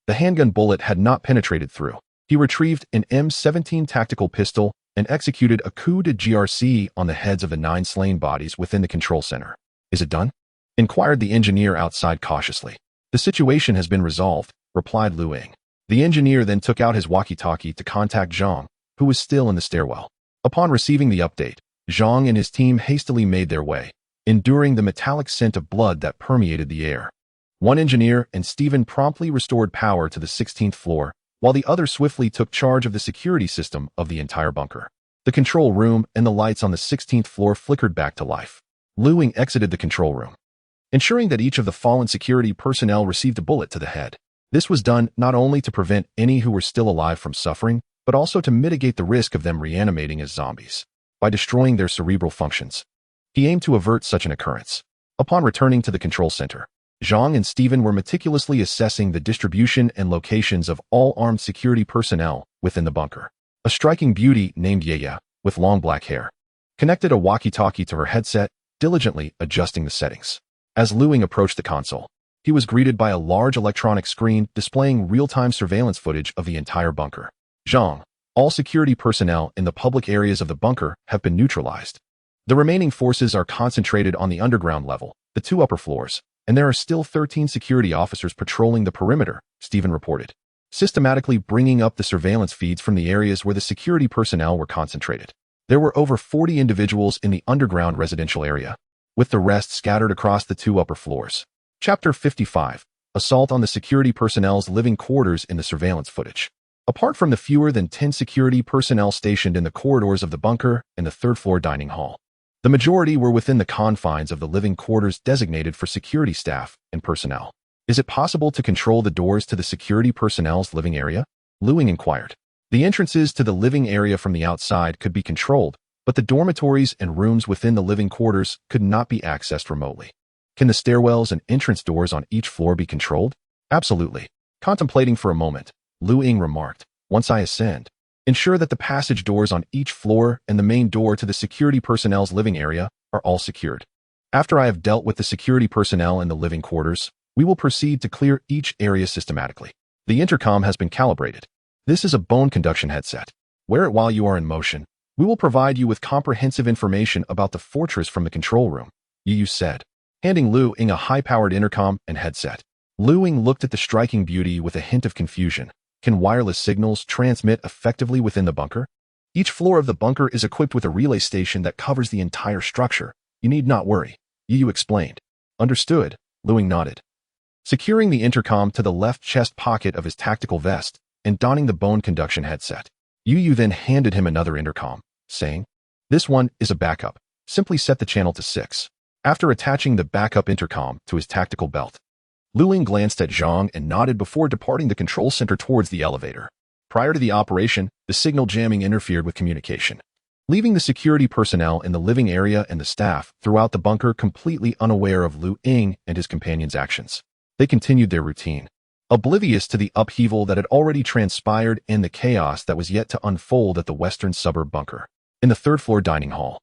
The handgun bullet had not penetrated through. He retrieved an M17 tactical pistol and executed a coup de GRC on the heads of the 9 slain bodies within the control center. "Is it done?" inquired the engineer outside cautiously. "The situation has been resolved," replied Lu Ying. The engineer then took out his walkie-talkie to contact Zhang, who was still in the stairwell. Upon receiving the update, Zhang and his team hastily made their way, enduring the metallic scent of blood that permeated the air. One engineer and Stephen promptly restored power to the 16th floor, while the other swiftly took charge of the security system of the entire bunker. The control room and the lights on the 16th floor flickered back to life. Lu Ying exited the control room, ensuring that each of the fallen security personnel received a bullet to the head. This was done not only to prevent any who were still alive from suffering, but also to mitigate the risk of them reanimating as zombies by destroying their cerebral functions. He aimed to avert such an occurrence. Upon returning to the control center, Zhang and Stephen were meticulously assessing the distribution and locations of all armed security personnel within the bunker. A striking beauty named Yaya, with long black hair, connected a walkie-talkie to her headset, diligently adjusting the settings. As Lu Ying approached the console, he was greeted by a large electronic screen displaying real-time surveillance footage of the entire bunker. "Zhang, all security personnel in the public areas of the bunker have been neutralized. The remaining forces are concentrated on the underground level, the 2 upper floors, and there are still 13 security officers patrolling the perimeter," Stephen reported, systematically bringing up the surveillance feeds from the areas where the security personnel were concentrated. There were over 40 individuals in the underground residential area, with the rest scattered across the 2 upper floors. Chapter 55. Assault on the security personnel's living quarters in the surveillance footage. Apart from the fewer than 10 security personnel stationed in the corridors of the bunker and the 3rd floor dining hall, the majority were within the confines of the living quarters designated for security staff and personnel. "Is it possible to control the doors to the security personnel's living area?" Lu Ying inquired. The entrances to the living area from the outside could be controlled, but the dormitories and rooms within the living quarters could not be accessed remotely. "Can the stairwells and entrance doors on each floor be controlled?" "Absolutely." Contemplating for a moment, Lu Ying remarked, "Once I ascend, ensure that the passage doors on each floor and the main door to the security personnel's living area are all secured. After I have dealt with the security personnel in the living quarters, we will proceed to clear each area systematically. The intercom has been calibrated. This is a bone conduction headset. Wear it while you are in motion. We will provide you with comprehensive information about the fortress from the control room," Yu said, handing Lu Ying a high-powered intercom and headset. Lu Ying looked at the striking beauty with a hint of confusion. Can wireless signals transmit effectively within the bunker? "Each floor of the bunker is equipped with a relay station that covers the entire structure. You need not worry," Yu explained. "Understood," Lu Ying nodded. Securing the intercom to the left chest pocket of his tactical vest and donning the bone conduction headset, Yu then handed him another intercom, saying, "This one is a backup. Simply set the channel to 6. After attaching the backup intercom to his tactical belt, Lu Ying glanced at Zhang and nodded before departing the control center towards the elevator. Prior to the operation, the signal jamming interfered with communication, leaving the security personnel in the living area and the staff throughout the bunker completely unaware of Lu Ying and his companions' actions. They continued their routine, oblivious to the upheaval that had already transpired and the chaos that was yet to unfold at the western suburb bunker. In the 3rd floor dining hall,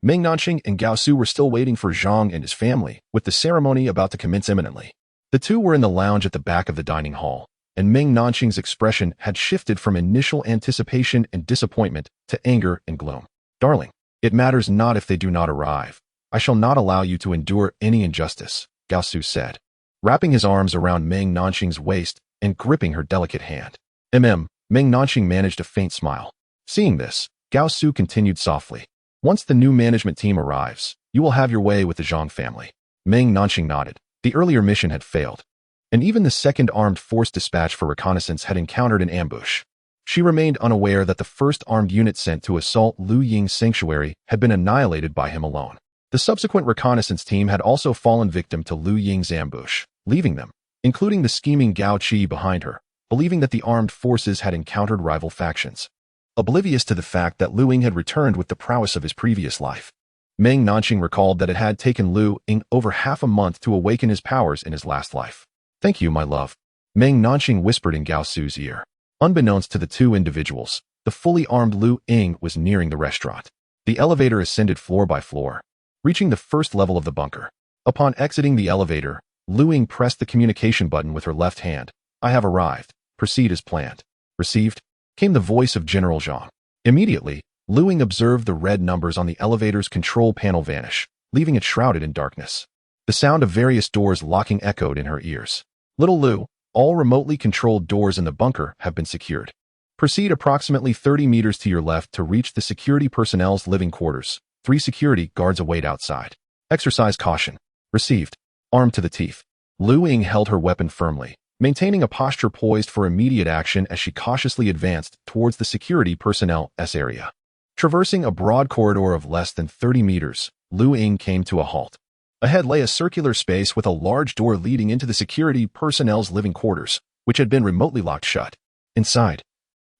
Meng Nanxing and Gao Su were still waiting for Zhang and his family, with the ceremony about to commence imminently. The 2 were in the lounge at the back of the dining hall, and Meng Nanxing's expression had shifted from initial anticipation and disappointment to anger and gloom. "Darling, it matters not if they do not arrive. I shall not allow you to endure any injustice," Gao Su said, wrapping his arms around Meng Nanxing's waist and gripping her delicate hand. Meng Nanxing managed a faint smile. Seeing this, Gao Su continued softly. "Once the new management team arrives, you will have your way with the Zhang family." Meng Nanxing nodded. The earlier mission had failed, and even the 2nd Armed Force dispatch for reconnaissance had encountered an ambush. She remained unaware that the 1st armed unit sent to assault Lu Ying's sanctuary had been annihilated by him alone. The subsequent reconnaissance team had also fallen victim to Lu Ying's ambush, leaving them, including the scheming Gao Qi behind her, believing that the armed forces had encountered rival factions. Oblivious to the fact that Lu Ying had returned with the prowess of his previous life. Meng Nanxing recalled that it had taken Lu Ying over half a month to awaken his powers in his last life. "Thank you, my love," Meng Nanxing whispered in Gao Su's ear. Unbeknownst to the two individuals, the fully armed Lu Ying was nearing the restaurant. The elevator ascended floor by floor, reaching the first level of the bunker. Upon exiting the elevator, Lu Ying pressed the communication button with her left hand. "I have arrived. Proceed as planned." "Received," came the voice of General Zhang. Immediately, Lu Ying observed the red numbers on the elevator's control panel vanish, leaving it shrouded in darkness. The sound of various doors locking echoed in her ears. "Little Lu, all remotely controlled doors in the bunker have been secured. Proceed approximately 30 meters to your left to reach the security personnel's living quarters. 3 security guards await outside. Exercise caution." "Received." Armed to the teeth, Lu Ying held her weapon firmly, maintaining a posture poised for immediate action as she cautiously advanced towards the security personnel's area. Traversing a broad corridor of less than 30 meters, Lu Ying came to a halt. Ahead lay a circular space with a large door leading into the security personnel's living quarters, which had been remotely locked shut. Inside,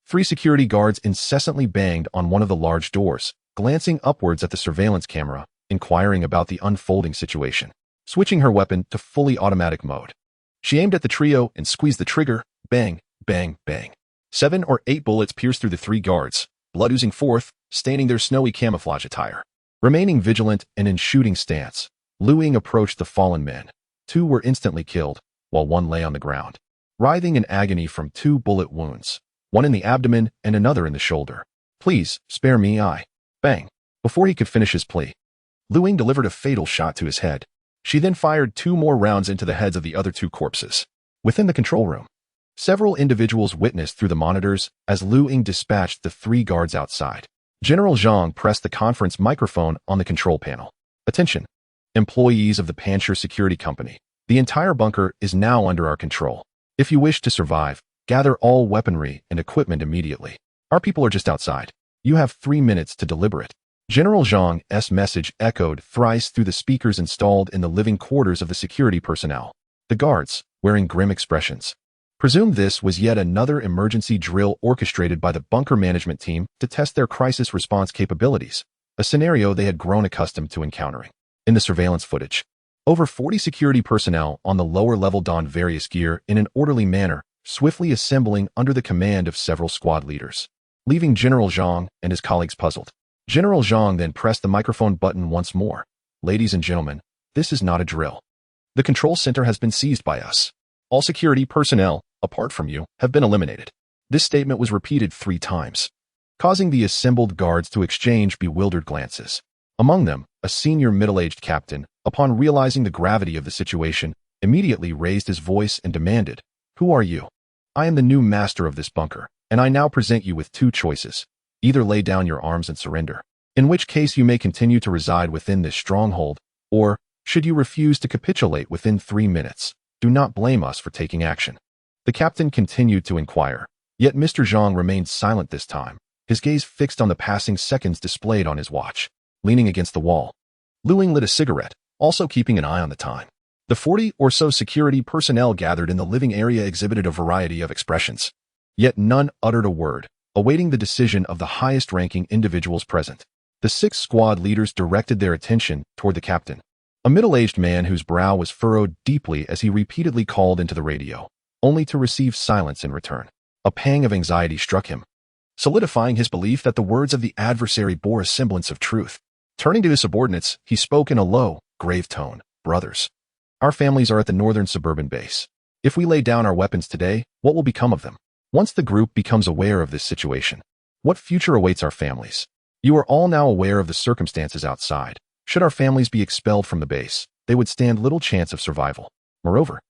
3 security guards incessantly banged on one of the large doors, glancing upwards at the surveillance camera, inquiring about the unfolding situation. Switching her weapon to fully automatic mode, she aimed at the trio and squeezed the trigger. Bang, bang, bang. 7 or 8 bullets pierced through the 3 guards, blood oozing forth, staining their snowy camouflage attire. Remaining vigilant and in shooting stance, Lu Ying approached the fallen men. 2 were instantly killed, while 1 lay on the ground, writhing in agony from 2 bullet wounds, one in the abdomen and another in the shoulder. "Please, spare me, I." Bang. Before he could finish his plea, Lu Ying delivered a fatal shot to his head. She then fired 2 more rounds into the heads of the other 2 corpses. Within the control room, several individuals witnessed through the monitors as Lu Ying dispatched the 3 guards outside. General Zhang pressed the conference microphone on the control panel. "Attention, employees of the Pancher Security Company. The entire bunker is now under our control. If you wish to survive, gather all weaponry and equipment immediately. Our people are just outside. You have 3 minutes to deliberate." General Zhang's message echoed thrice through the speakers installed in the living quarters of the security personnel. The guards, wearing grim expressions, presumed this was yet another emergency drill orchestrated by the bunker management team to test their crisis response capabilities, a scenario they had grown accustomed to encountering. In the surveillance footage, over 40 security personnel on the lower level donned various gear in an orderly manner, swiftly assembling under the command of several squad leaders, leaving General Zhang and his colleagues puzzled. General Zhang then pressed the microphone button once more. "Ladies and gentlemen, this is not a drill. The control center has been seized by us. All security personnel, apart from you, have been eliminated." This statement was repeated 3 times, causing the assembled guards to exchange bewildered glances. Among them, a senior middle-aged captain, upon realizing the gravity of the situation, immediately raised his voice and demanded, "Who are you?" "I am the new master of this bunker, and I now present you with 2 choices. Either lay down your arms and surrender, in which case you may continue to reside within this stronghold, or, should you refuse to capitulate within 3 minutes, do not blame us for taking action." The captain continued to inquire, yet Mr. Zhang remained silent this time, his gaze fixed on the passing seconds displayed on his watch. Leaning against the wall, Lu Ying lit a cigarette, also keeping an eye on the time. The 40 or so security personnel gathered in the living area exhibited a variety of expressions, yet none uttered a word, awaiting the decision of the highest-ranking individuals present. The 6 squad leaders directed their attention toward the captain, a middle-aged man whose brow was furrowed deeply as he repeatedly called into the radio, only to receive silence in return. A pang of anxiety struck him, solidifying his belief that the words of the adversary bore a semblance of truth. Turning to his subordinates, he spoke in a low, grave tone. "Brothers, our families are at the northern suburban base. If we lay down our weapons today, what will become of them? Once the group becomes aware of this situation, what future awaits our families? You are all now aware of the circumstances outside. Should our families be expelled from the base, they would stand little chance of survival. Moreover,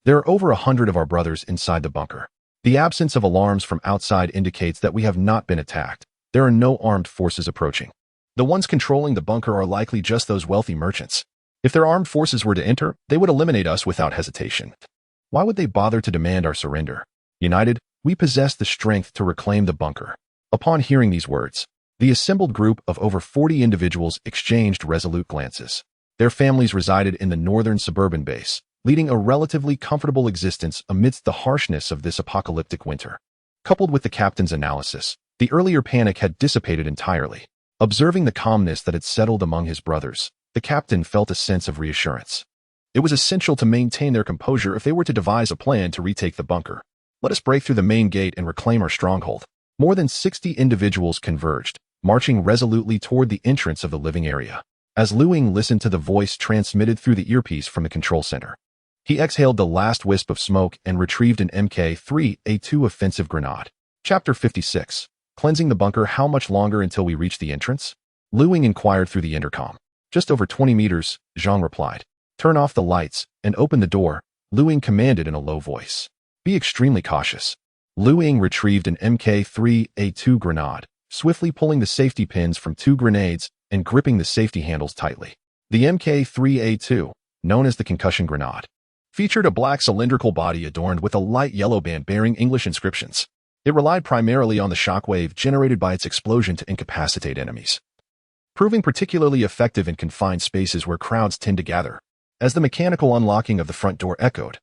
there are over 100 of our brothers inside the bunker. The absence of alarms from outside indicates that we have not been attacked. There are no armed forces approaching. The ones controlling the bunker are likely just those wealthy merchants. If their armed forces were to enter, they would eliminate us without hesitation. Why would they bother to demand our surrender? United, we possess the strength to reclaim the bunker." Upon hearing these words, the assembled group of over 40 individuals exchanged resolute glances. Their families resided in the northern suburban base, leading a relatively comfortable existence amidst the harshness of this apocalyptic winter. Coupled with the captain's analysis, the earlier panic had dissipated entirely. Observing the calmness that had settled among his brothers, the captain felt a sense of reassurance. It was essential to maintain their composure if they were to devise a plan to retake the bunker. Let us break through the main gate and reclaim our stronghold. More than 60 individuals converged, marching resolutely toward the entrance of the living area. As Ying listened to the voice transmitted through the earpiece from the control center, he exhaled the last wisp of smoke and retrieved an Mk3A2 offensive grenade. Chapter 56. Cleansing the bunker. How much longer until we reach the entrance? Ying inquired through the intercom. Just over 20 meters, Zhang replied. Turn off the lights and open the door, Ying commanded in a low voice. Be extremely cautious. Ying retrieved an Mk3A2 grenade, swiftly pulling the safety pins from 2 grenades and gripping the safety handles tightly. The Mk3A2, known as the concussion grenade, featured a black cylindrical body adorned with a light yellow band bearing English inscriptions. It relied primarily on the shockwave generated by its explosion to incapacitate enemies, proving particularly effective in confined spaces where crowds tend to gather. As the mechanical unlocking of the front door echoed,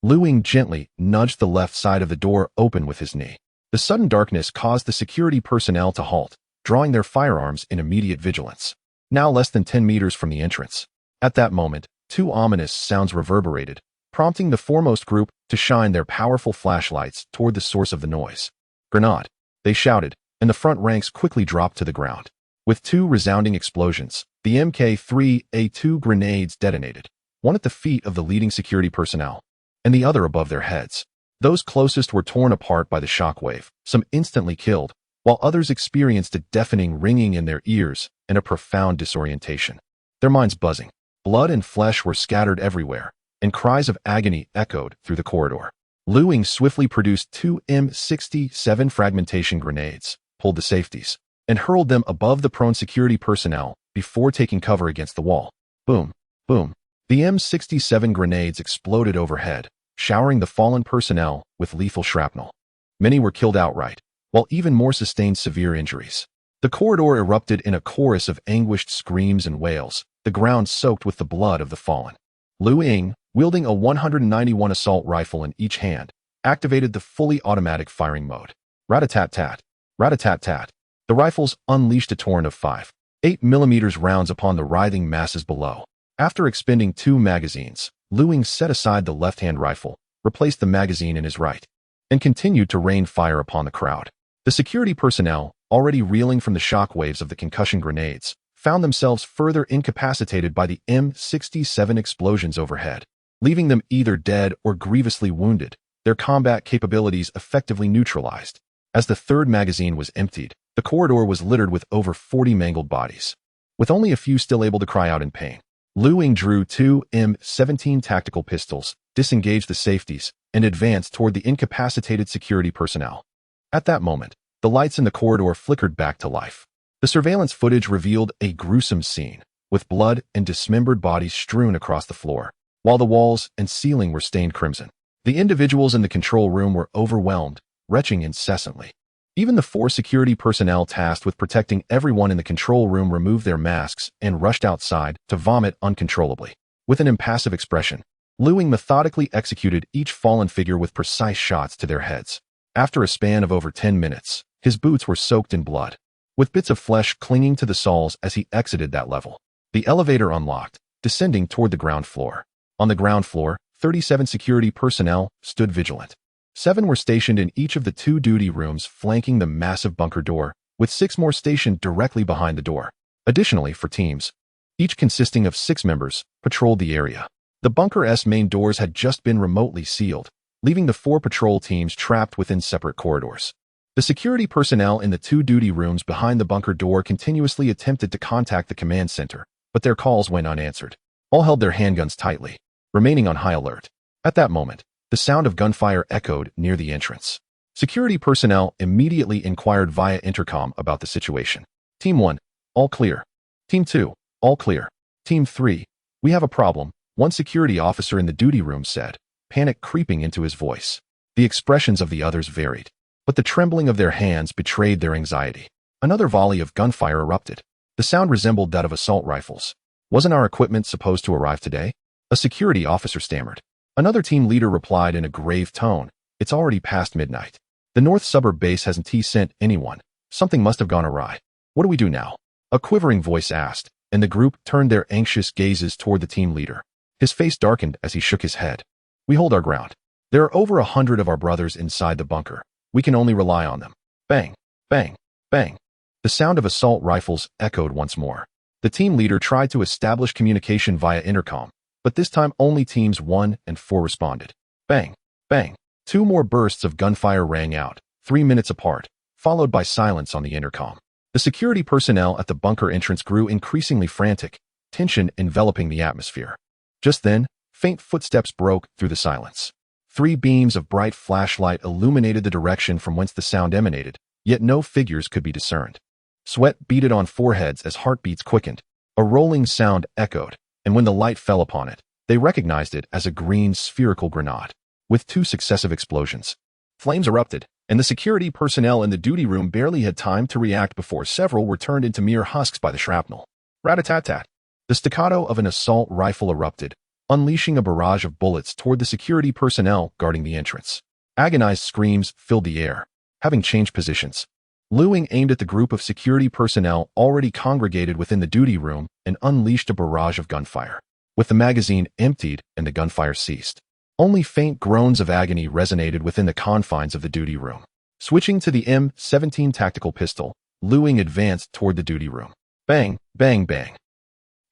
Ying gently nudged the left side of the door open with his knee. The sudden darkness caused the security personnel to halt, drawing their firearms in immediate vigilance. Now less than 10 meters from the entrance. At that moment, 2 ominous sounds reverberated, prompting the foremost group to shine their powerful flashlights toward the source of the noise. Grenade! They shouted, and the front ranks quickly dropped to the ground. With 2 resounding explosions, the Mk3A2 grenades detonated, one at the feet of the leading security personnel, and the other above their heads. Those closest were torn apart by the shockwave, some instantly killed, while others experienced a deafening ringing in their ears and a profound disorientation. Their minds buzzing. Blood and flesh were scattered everywhere, and cries of agony echoed through the corridor. Ying swiftly produced 2 M67 fragmentation grenades, pulled the safeties, and hurled them above the prone security personnel before taking cover against the wall. Boom, boom. The M67 grenades exploded overhead, showering the fallen personnel with lethal shrapnel. Many were killed outright, while even more sustained severe injuries. The corridor erupted in a chorus of anguished screams and wails, the ground soaked with the blood of the fallen. Ying, wielding a 191 assault rifle in each hand, activated the fully automatic firing mode. Rat-a-tat-tat, rat-a-tat-tat. The rifles unleashed a torrent of 5.8mm rounds upon the writhing masses below. After expending 2 magazines, Ying set aside the left-hand rifle, replaced the magazine in his right, and continued to rain fire upon the crowd. The security personnel, already reeling from the shock waves of the concussion grenades, found themselves further incapacitated by the M67 explosions overhead, leaving them either dead or grievously wounded, their combat capabilities effectively neutralized. As the 3rd magazine was emptied, the corridor was littered with over 40 mangled bodies, with only a few still able to cry out in pain. Ying drew 2 M17 tactical pistols, disengaged the safeties, and advanced toward the incapacitated security personnel. At that moment, the lights in the corridor flickered back to life. The surveillance footage revealed a gruesome scene, with blood and dismembered bodies strewn across the floor, while the walls and ceiling were stained crimson. The individuals in the control room were overwhelmed, retching incessantly. Even the 4 security personnel tasked with protecting everyone in the control room removed their masks and rushed outside to vomit uncontrollably. With an impassive expression, Ying methodically executed each fallen figure with precise shots to their heads. After a span of over 10 minutes, his boots were soaked in blood, with bits of flesh clinging to the soles as he exited that level. The elevator unlocked, descending toward the ground floor. On the ground floor, 37 security personnel stood vigilant. 7 were stationed in each of the 2 duty rooms flanking the massive bunker door, with 6 more stationed directly behind the door. Additionally, 4 teams, each consisting of 6 members, patrolled the area. The bunker's main doors had just been remotely sealed, leaving the 4 patrol teams trapped within separate corridors. The security personnel in the 2 duty rooms behind the bunker door continuously attempted to contact the command center, but their calls went unanswered. All held their handguns tightly, remaining on high alert. At that moment, the sound of gunfire echoed near the entrance. Security personnel immediately inquired via intercom about the situation. Team 1, all clear. Team 2, all clear. Team 3, we have a problem, one security officer in the duty room said, panic creeping into his voice. The expressions of the others varied, but the trembling of their hands betrayed their anxiety. Another volley of gunfire erupted. The sound resembled that of assault rifles. Wasn't our equipment supposed to arrive today? A security officer stammered. Another team leader replied in a grave tone, "It's already past midnight. The North Suburb base hasn't sent anyone. Something must have gone awry. What do we do now?" A quivering voice asked, and the group turned their anxious gazes toward the team leader. His face darkened as he shook his head. "We hold our ground. There are over 100 of our brothers inside the bunker. We can only rely on them." Bang, bang, bang. The sound of assault rifles echoed once more. The team leader tried to establish communication via intercom, but this time only teams 1 and 4 responded. Bang, bang. 2 more bursts of gunfire rang out, 3 minutes apart, followed by silence on the intercom. The security personnel at the bunker entrance grew increasingly frantic, tension enveloping the atmosphere. Just then, faint footsteps broke through the silence. 3 beams of bright flashlight illuminated the direction from whence the sound emanated, yet no figures could be discerned. Sweat beaded on foreheads as heartbeats quickened. A rolling sound echoed, and when the light fell upon it, they recognized it as a green spherical grenade. With 2 successive explosions, flames erupted, and the security personnel in the duty room barely had time to react before several were turned into mere husks by the shrapnel. Rat-a-tat-tat. The staccato of an assault rifle erupted, unleashing a barrage of bullets toward the security personnel guarding the entrance. Agonized screams filled the air. Having changed positions, Lu Ying aimed at the group of security personnel already congregated within the duty room and unleashed a barrage of gunfire. With the magazine emptied and the gunfire ceased, only faint groans of agony resonated within the confines of the duty room. Switching to the M17 tactical pistol, Lu Ying advanced toward the duty room. Bang, bang, bang.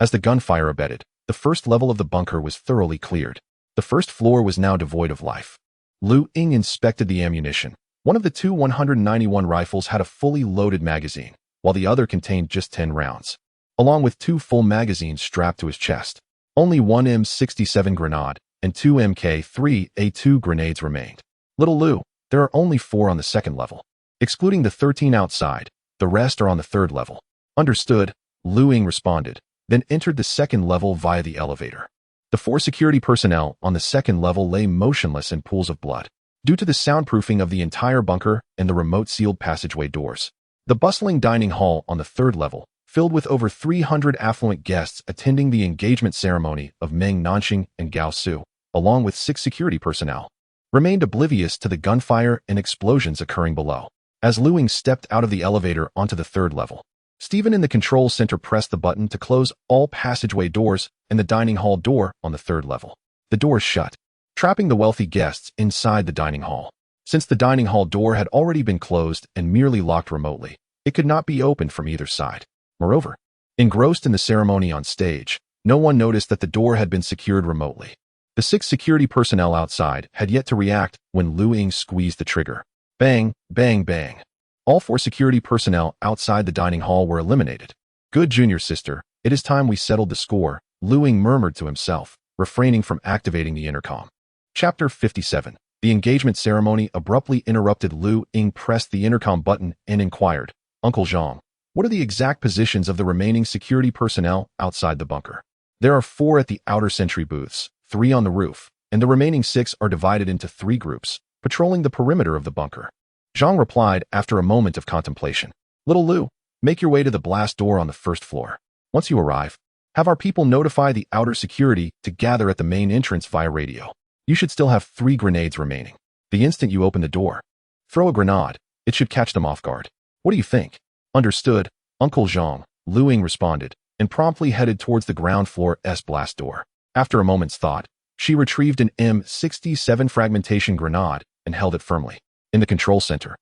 As the gunfire abated, the first level of the bunker was thoroughly cleared. The first floor was now devoid of life. Lu Ying inspected the ammunition. One of the 2 191 rifles had a fully loaded magazine, while the other contained just 10 rounds, along with 2 full magazines strapped to his chest. Only 1 M67 grenade and 2 MK3A2 grenades remained. "Little Lu, there are only 4 on the second level. Excluding the 13 outside, the rest are on the third level." "Understood," Lu Ying responded, then entered the second level via the elevator. The 4 security personnel on the second level lay motionless in pools of blood, due to the soundproofing of the entire bunker and the remote sealed passageway doors. The bustling dining hall on the third level, filled with over 300 affluent guests attending the engagement ceremony of Meng Nanxing and Gao Su, along with 6 security personnel, remained oblivious to the gunfire and explosions occurring below. As Lu Ying stepped out of the elevator onto the third level, Stephen in the control center pressed the button to close all passageway doors and the dining hall door on the third level. The doors shut, trapping the wealthy guests inside the dining hall. Since the dining hall door had already been closed and merely locked remotely, it could not be opened from either side. Moreover, engrossed in the ceremony on stage, no one noticed that the door had been secured remotely. The 6 security personnel outside had yet to react when Lu Ying squeezed the trigger. Bang, bang, bang. All 4 security personnel outside the dining hall were eliminated. "Good, junior sister, it is time we settled the score," Lu Ying murmured to himself, refraining from activating the intercom. Chapter 57. The engagement ceremony abruptly interrupted. Lu Ying pressed the intercom button and inquired, "Uncle Zhang, what are the exact positions of the remaining security personnel outside the bunker?" "There are 4 at the outer sentry booths, 3 on the roof, and the remaining 6 are divided into 3 groups, patrolling the perimeter of the bunker," Zhang replied after a moment of contemplation. "Little Lu, make your way to the blast door on the first floor. Once you arrive, have our people notify the outer security to gather at the main entrance via radio. You should still have 3 grenades remaining. The instant you open the door, throw a grenade. It should catch them off guard. What do you think?" "Understood, Uncle Zhang," Lu Ying responded, and promptly headed towards the ground floor's blast door. After a moment's thought, she retrieved an M67 fragmentation grenade and held it firmly. In the control center,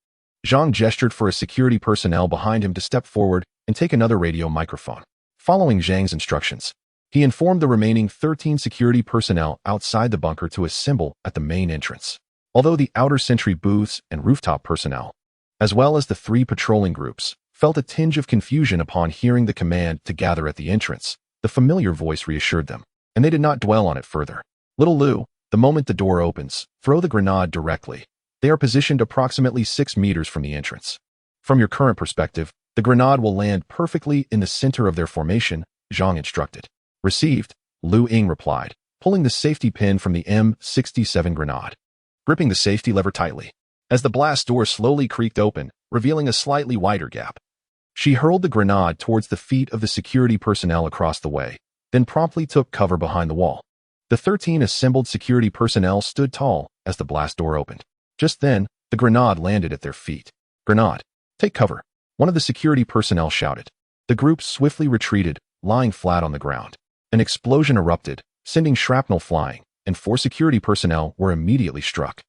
Zhang gestured for a security personnel behind him to step forward and take another radio microphone. Following Zhang's instructions, he informed the remaining 13 security personnel outside the bunker to assemble at the main entrance. Although the outer sentry booths and rooftop personnel, as well as the 3 patrolling groups, felt a tinge of confusion upon hearing the command to gather at the entrance, the familiar voice reassured them, and they did not dwell on it further. "Little Lu, the moment the door opens, throw the grenade directly. They are positioned approximately 6 meters from the entrance. From your current perspective, the grenade will land perfectly in the center of their formation," Zhang instructed. "Received," Lu Ying replied, pulling the safety pin from the M67 grenade, gripping the safety lever tightly. As the blast door slowly creaked open, revealing a slightly wider gap, she hurled the grenade towards the feet of the security personnel across the way, then promptly took cover behind the wall. The 13 assembled security personnel stood tall as the blast door opened. Just then, the grenade landed at their feet. "Grenade, take cover," one of the security personnel shouted. The group swiftly retreated, lying flat on the ground. An explosion erupted, sending shrapnel flying, and 4 security personnel were immediately struck.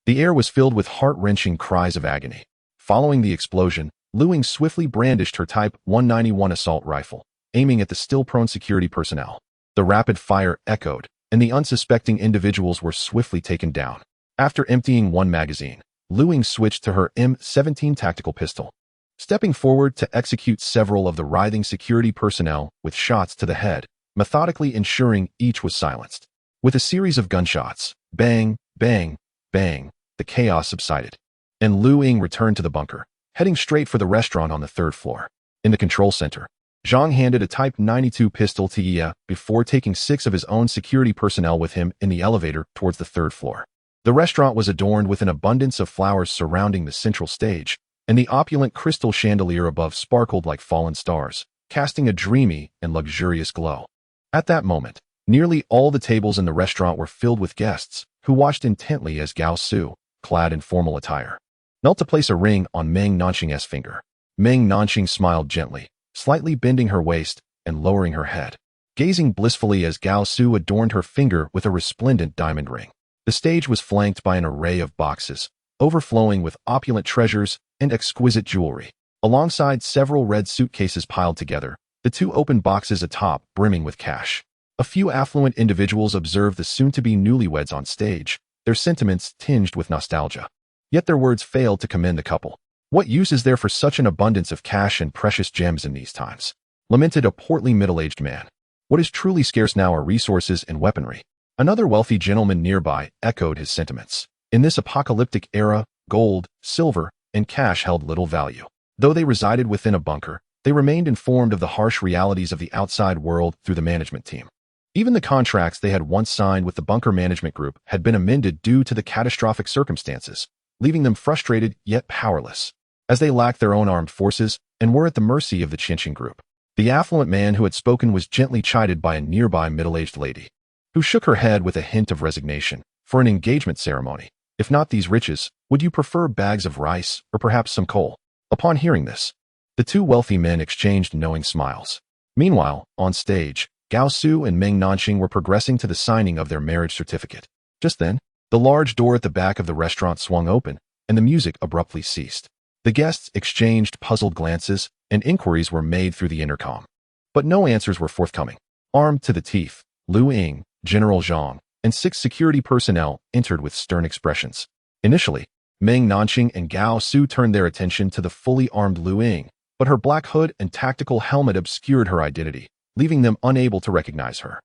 The air was filled with heart-wrenching cries of agony. Following the explosion, Ying swiftly brandished her Type 191 assault rifle, aiming at the still-prone security personnel. The rapid fire echoed, and the unsuspecting individuals were swiftly taken down. After emptying one magazine, Ying switched to her M17 tactical pistol, stepping forward to execute several of the writhing security personnel with shots to the head, methodically ensuring each was silenced. With a series of gunshots, bang, bang, bang, the chaos subsided, and Ying returned to the bunker, heading straight for the restaurant on the 3rd floor. In the control center, Zhang handed a Type 92 pistol to Ye before taking 6 of his own security personnel with him in the elevator towards the 3rd floor. The restaurant was adorned with an abundance of flowers surrounding the central stage, and the opulent crystal chandelier above sparkled like fallen stars, casting a dreamy and luxurious glow. At that moment, nearly all the tables in the restaurant were filled with guests, who watched intently as Gao Su, clad in formal attire, knelt to place a ring on Meng Nanxing's finger. Meng Nanxing smiled gently, slightly bending her waist and lowering her head, gazing blissfully as Gao Su adorned her finger with a resplendent diamond ring. The stage was flanked by an array of boxes, overflowing with opulent treasures and exquisite jewelry, alongside several red suitcases piled together, the 2 open boxes atop brimming with cash. A few affluent individuals observed the soon-to-be newlyweds on stage, their sentiments tinged with nostalgia. Yet their words failed to commend the couple. "What use is there for such an abundance of cash and precious gems in these times?" lamented a portly middle-aged man. "What is truly scarce now are resources and weaponry." Another wealthy gentleman nearby echoed his sentiments. In this apocalyptic era, gold, silver, and cash held little value. Though they resided within a bunker, they remained informed of the harsh realities of the outside world through the management team. Even the contracts they had once signed with the bunker management group had been amended due to the catastrophic circumstances, leaving them frustrated yet powerless, as they lacked their own armed forces and were at the mercy of the Qianqing group. The affluent man who had spoken was gently chided by a nearby middle-aged lady, who shook her head with a hint of resignation. "For an engagement ceremony, if not these riches, would you prefer bags of rice or perhaps some coal?" Upon hearing this, the 2 wealthy men exchanged knowing smiles. Meanwhile, on stage, Gao Su and Meng Nanxing were progressing to the signing of their marriage certificate. Just then, the large door at the back of the restaurant swung open, and the music abruptly ceased. The guests exchanged puzzled glances, and inquiries were made through the intercom. But no answers were forthcoming. Armed to the teeth, Ying, General Zhang, and 6 security personnel entered with stern expressions. Initially, Meng Nanxing and Gao Su turned their attention to the fully armed Ying, but her black hood and tactical helmet obscured her identity, leaving them unable to recognize her.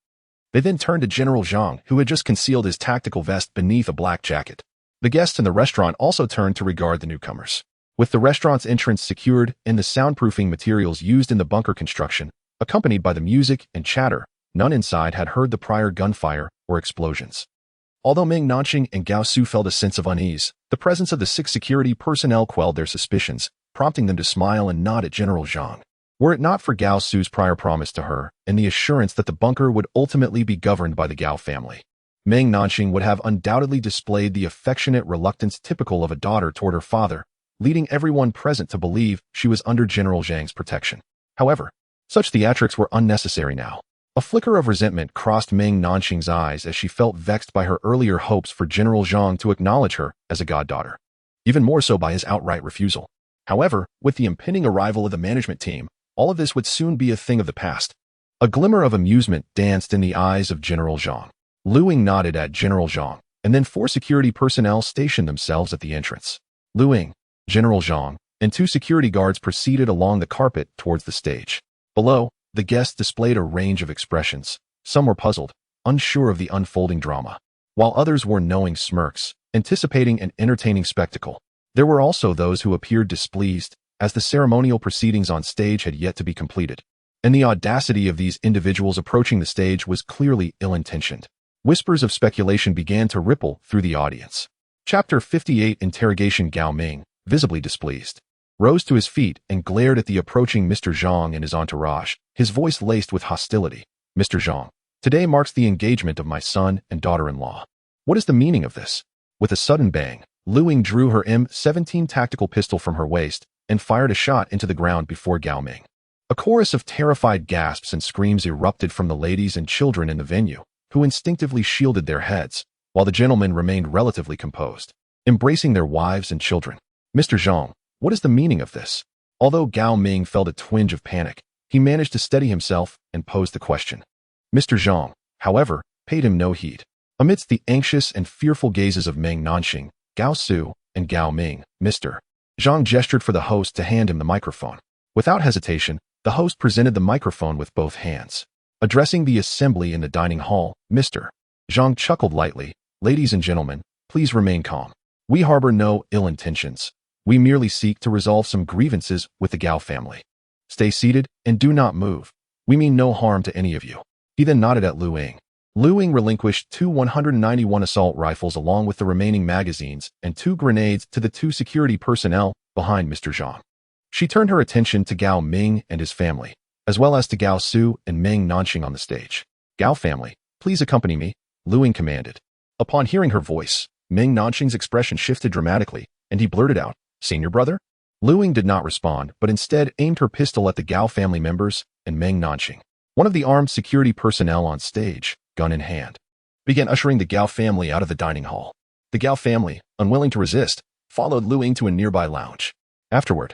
They then turned to General Zhang, who had just concealed his tactical vest beneath a black jacket. The guests in the restaurant also turned to regard the newcomers. With the restaurant's entrance secured and the soundproofing materials used in the bunker construction, accompanied by the music and chatter, none inside had heard the prior gunfire or explosions. Although Meng Nanxing and Gao Su felt a sense of unease, the presence of the 6 security personnel quelled their suspicions, prompting them to smile and nod at General Zhang. Were it not for Gao Su's prior promise to her and the assurance that the bunker would ultimately be governed by the Gao family, Meng Nanxing would have undoubtedly displayed the affectionate reluctance typical of a daughter toward her father, leading everyone present to believe she was under General Zhang's protection. However, such theatrics were unnecessary now. A flicker of resentment crossed Meng Nanxing's eyes as she felt vexed by her earlier hopes for General Zhang to acknowledge her as a goddaughter, even more so by his outright refusal. However, with the impending arrival of the management team, all of this would soon be a thing of the past. A glimmer of amusement danced in the eyes of General Zhang. Ying nodded at General Zhang, and then 4 security personnel stationed themselves at the entrance. Ying, General Zhang, and 2 security guards proceeded along the carpet towards the stage. Below, the guests displayed a range of expressions. Some were puzzled, unsure of the unfolding drama, while others wore knowing smirks, anticipating an entertaining spectacle. There were also those who appeared displeased, as the ceremonial proceedings on stage had yet to be completed, and the audacity of these individuals approaching the stage was clearly ill-intentioned. Whispers of speculation began to ripple through the audience. Chapter 58 Interrogation. Gao Ming, visibly displeased, rose to his feet and glared at the approaching Mr. Zhang and his entourage, his voice laced with hostility. "Mr. Zhang, Today marks the engagement of my son and daughter-in-law. What is the meaning of this? With a sudden bang, Lu Ying drew her M17 tactical pistol from her waist and fired a shot into the ground before Gao Ming. A chorus of terrified gasps and screams erupted from the ladies and children in the venue, who instinctively shielded their heads, while the gentlemen remained relatively composed, embracing their wives and children. Mr. Zhang, what is the meaning of this? Although Gao Ming felt a twinge of panic, he managed to steady himself and posed the question. Mr. Zhang, however, paid him no heed. Amidst the anxious and fearful gazes of Meng Nanxing, Gao Su, and Gao Ming, Mr. Zhang gestured for the host to hand him the microphone. Without hesitation, the host presented the microphone with both hands. Addressing the assembly in the dining hall, Mr. Zhang chuckled lightly. Ladies and gentlemen, please remain calm. We harbor no ill intentions. We merely seek to resolve some grievances with the Gao family. Stay seated and do not move. We mean no harm to any of you. He then nodded at Lu Ying. Lu Ying relinquished 2 191 assault rifles along with the remaining magazines and 2 grenades to the 2 security personnel behind Mr. Zhang. She turned her attention to Gao Ming and his family, as well as to Gao Su and Meng Nanxing on the stage. Gao family, please accompany me, Lu Ying commanded. Upon hearing her voice, Meng Nanxing's expression shifted dramatically, and he blurted out, "Senior brother?" Lu Ying did not respond, but instead aimed her pistol at the Gao family members and Meng Nanxing. One of the armed security personnel on stage, gun in hand, began ushering the Gao family out of the dining hall. The Gao family, unwilling to resist, followed Lu Ying to a nearby lounge. Afterward,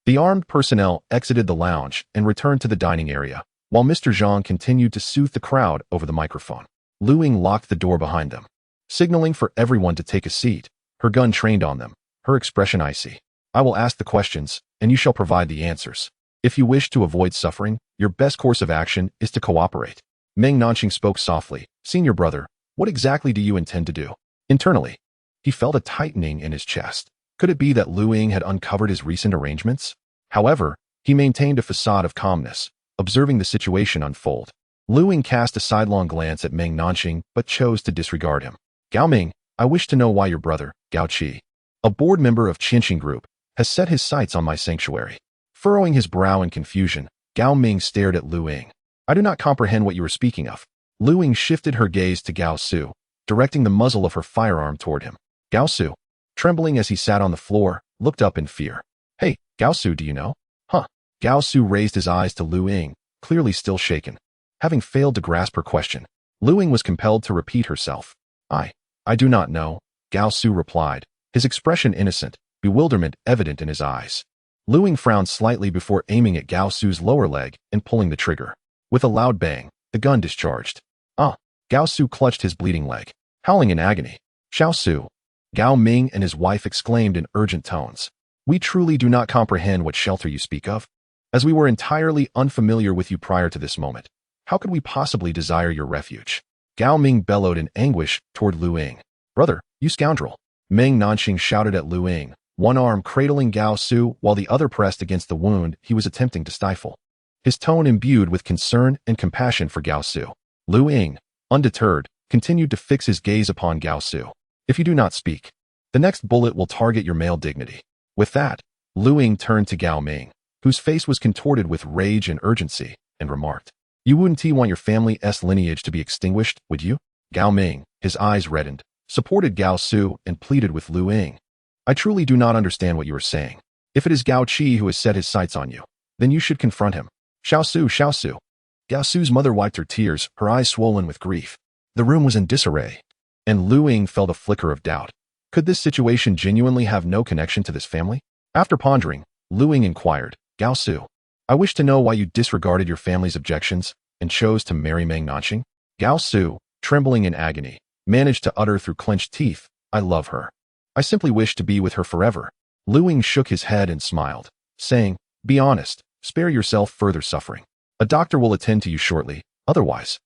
the armed personnel exited the lounge and returned to the dining area, while Mr. Zhang continued to soothe the crowd over the microphone. Lu Ying locked the door behind them, signaling for everyone to take a seat, her gun trained on them, her expression icy. I will ask the questions, and you shall provide the answers. If you wish to avoid suffering, your best course of action is to cooperate. Meng Nanxing spoke softly. Senior brother, what exactly do you intend to do? Internally, he felt a tightening in his chest. Could it be that Lu Ying had uncovered his recent arrangements? However, he maintained a facade of calmness, observing the situation unfold. Lu Ying cast a sidelong glance at Meng Nanxing, but chose to disregard him. Gao Ming, I wish to know why your brother, Gao Qi, a board member of Qianxing Group, has set his sights on my sanctuary. Furrowing his brow in confusion, Gao Ming stared at Lu Ying. I do not comprehend what you are speaking of. Lu Ying shifted her gaze to Gao Su, directing the muzzle of her firearm toward him. Gao Su, trembling as he sat on the floor, looked up in fear. Hey, Gao Su, do you know? Huh. Gao Su raised his eyes to Lu Ying, clearly still shaken. Having failed to grasp her question, Lu Ying was compelled to repeat herself. I do not know, Gao Su replied, his expression innocent, bewilderment evident in his eyes. Lu Ying frowned slightly before aiming at Gao Su's lower leg and pulling the trigger. With a loud bang, the gun discharged. Gao Su clutched his bleeding leg, howling in agony. Xiao Su, Gao Ming and his wife exclaimed in urgent tones. We truly do not comprehend what shelter you speak of. As we were entirely unfamiliar with you prior to this moment, how could we possibly desire your refuge? Gao Ming bellowed in anguish toward Lu Ying. Brother, you scoundrel! Meng Nanxing shouted at Lu Ying, one arm cradling Gao Su while the other pressed against the wound he was attempting to stifle. His tone imbued with concern and compassion for Gao Su. Lu Ying, undeterred, continued to fix his gaze upon Gao Su. If you do not speak, the next bullet will target your male dignity. With that, Lu Ying turned to Gao Ming, whose face was contorted with rage and urgency, and remarked, You wouldn't want your family's lineage to be extinguished, would you? Gao Ming, his eyes reddened, supported Gao Su and pleaded with Lu Ying. I truly do not understand what you are saying. If it is Gao Qi who has set his sights on you, then you should confront him. Xiao Su. Gao Su's mother wiped her tears, her eyes swollen with grief. The room was in disarray, and Lu Ying felt a flicker of doubt. Could this situation genuinely have no connection to this family? After pondering, Lu Ying inquired, Gao Su, I wish to know why you disregarded your family's objections and chose to marry Meng Nanxing. Gao Su, trembling in agony, managed to utter through clenched teeth, I love her. I simply wish to be with her forever. Lu Ying shook his head and smiled, saying, Be honest, spare yourself further suffering. A doctor will attend to you shortly, otherwise,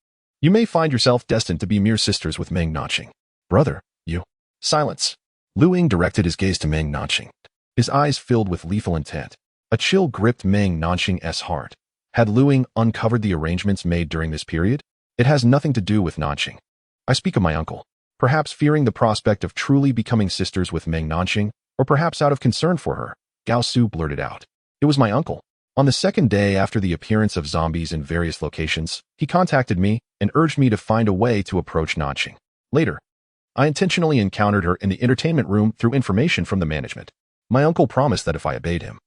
you may find yourself destined to be mere sisters with Meng Nanxing. Brother, you. Silence. Lu Ying directed his gaze to Meng Nanxing. His eyes filled with lethal intent. A chill gripped Meng Nanxing's heart. Had Lu Ying uncovered the arrangements made during this period? It has nothing to do with Nanxing. I speak of my uncle. Perhaps fearing the prospect of truly becoming sisters with Meng Nanxing, or perhaps out of concern for her, Gao Su blurted out. It was my uncle. On the second day after the appearance of zombies in various locations, he contacted me and urged me to find a way to approach Nanxing. Later, I intentionally encountered her in the entertainment room through information from the management. My uncle promised that if I obeyed him,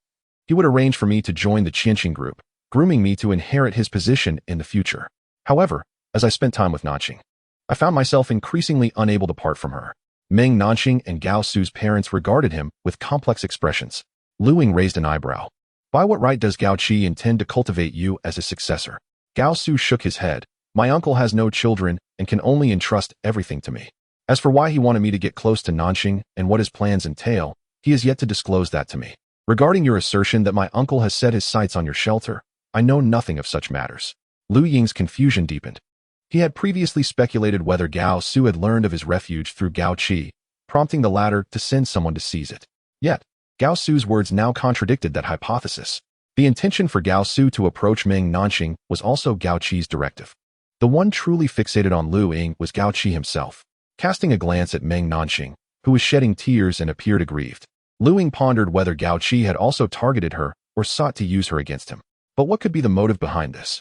he would arrange for me to join the Qianqing group, grooming me to inherit his position in the future. However, as I spent time with Nanxing, I found myself increasingly unable to part from her. Meng Nanxing and Gao Su's parents regarded him with complex expressions. Lu Ying raised an eyebrow. By what right does Gao Qi intend to cultivate you as his successor? Gao Su shook his head. My uncle has no children and can only entrust everything to me. As for why he wanted me to get close to Nanxing and what his plans entail, he has yet to disclose that to me. Regarding your assertion that my uncle has set his sights on your shelter, I know nothing of such matters. Lu Ying's confusion deepened. He had previously speculated whether Gao Su had learned of his refuge through Gao Qi, prompting the latter to send someone to seize it. Yet, Gao Su's words now contradicted that hypothesis. The intention for Gao Su to approach Meng Nanxing was also Gao Qi's directive. The one truly fixated on Lu Ying was Gao Qi himself. Casting a glance at Meng Nanxing, who was shedding tears and appeared aggrieved, Lu Ying pondered whether Gao Qi had also targeted her or sought to use her against him. But what could be the motive behind this?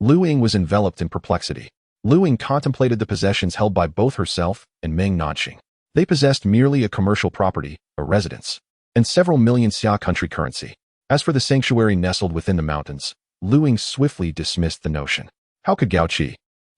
Lu Ying was enveloped in perplexity. Lu Ying contemplated the possessions held by both herself and Meng Nanxing. They possessed merely a commercial property, a residence, and several million xia country currency. As for the sanctuary nestled within the mountains, Lu Ying swiftly dismissed the notion. How could Gao Qi,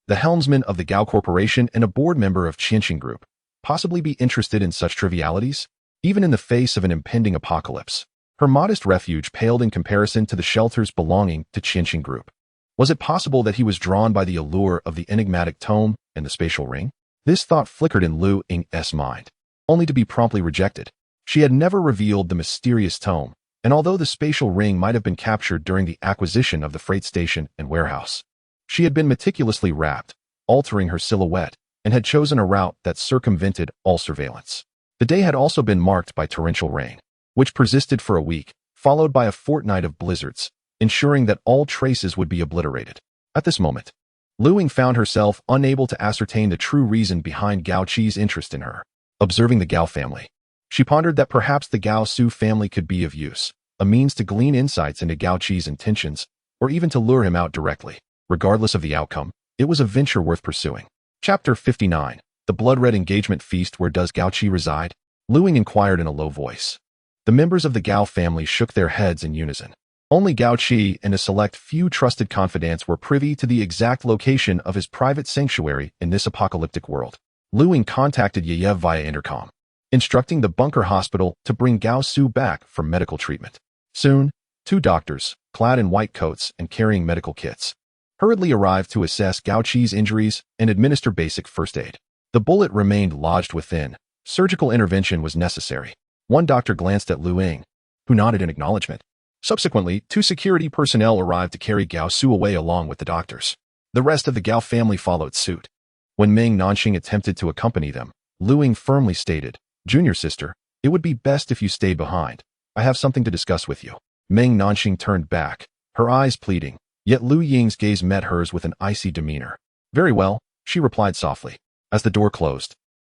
the helmsman of the Gao Corporation and a board member of Qianqing Group, possibly be interested in such trivialities? Even in the face of an impending apocalypse, her modest refuge paled in comparison to the shelters belonging to Qianqing Group. Was it possible that he was drawn by the allure of the enigmatic tome and the spatial ring? This thought flickered in Lu Ying's mind, only to be promptly rejected. She had never revealed the mysterious tome, and although the spatial ring might have been captured during the acquisition of the freight station and warehouse, she had been meticulously wrapped, altering her silhouette, and had chosen a route that circumvented all surveillance. The day had also been marked by torrential rain, which persisted for a week, followed by a fortnight of blizzards, ensuring that all traces would be obliterated. At this moment, Lu Ying found herself unable to ascertain the true reason behind Gao Qi's interest in her. Observing the Gao family, she pondered that perhaps the Gao Su family could be of use, a means to glean insights into Gao Qi's intentions, or even to lure him out directly. Regardless of the outcome, it was a venture worth pursuing. Chapter 59. The Blood-Red Engagement Feast. Where does Gao Qi reside? Lu Ying inquired in a low voice. The members of the Gao family shook their heads in unison. Only Gao Qi and a select few trusted confidants were privy to the exact location of his private sanctuary in this apocalyptic world. Lu Ying contacted Yeyev via intercom, instructing the bunker hospital to bring Gao Su back for medical treatment. Soon, two doctors, clad in white coats and carrying medical kits, hurriedly arrived to assess Gao Qi's injuries and administer basic first aid. The bullet remained lodged within. Surgical intervention was necessary. One doctor glanced at Lu Ying, who nodded in acknowledgement. Subsequently, two security personnel arrived to carry Gao Su away along with the doctors. The rest of the Gao family followed suit. When Meng Nanxing attempted to accompany them, Lu Ying firmly stated, "Junior sister, it would be best if you stayed behind. I have something to discuss with you." Meng Nanxing turned back, her eyes pleading, yet Lu Ying's gaze met hers with an icy demeanor. "Very well," she replied softly. As the door closed,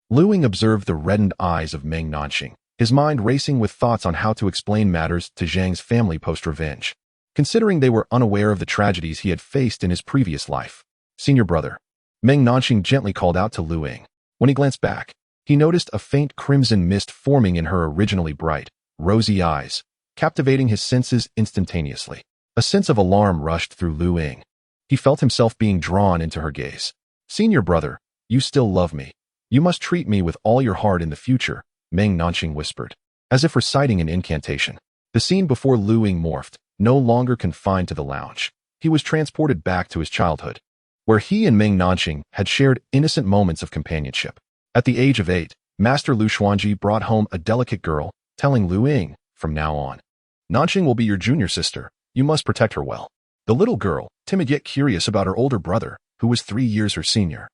Lu Ying observed the reddened eyes of Meng Nanxing, his mind racing with thoughts on how to explain matters to Zhang's family post-revenge, considering they were unaware of the tragedies he had faced in his previous life. "Senior brother," Meng Nanxing gently called out to Lu Ying. When he glanced back, he noticed a faint crimson mist forming in her originally bright, rosy eyes, captivating his senses instantaneously. A sense of alarm rushed through Lu Ying. He felt himself being drawn into her gaze. "Senior brother, you still love me. You must treat me with all your heart in the future," Meng Nanxing whispered, as if reciting an incantation. The scene before Lu Ying morphed, no longer confined to the lounge. He was transported back to his childhood, where he and Meng Nanxing had shared innocent moments of companionship. At the age of 8, Master Lu Xuanji brought home a delicate girl, telling Lu Ying, "From now on, Nanxing will be your junior sister. You must protect her well." The little girl, timid yet curious about her older brother, who was 3 years her senior,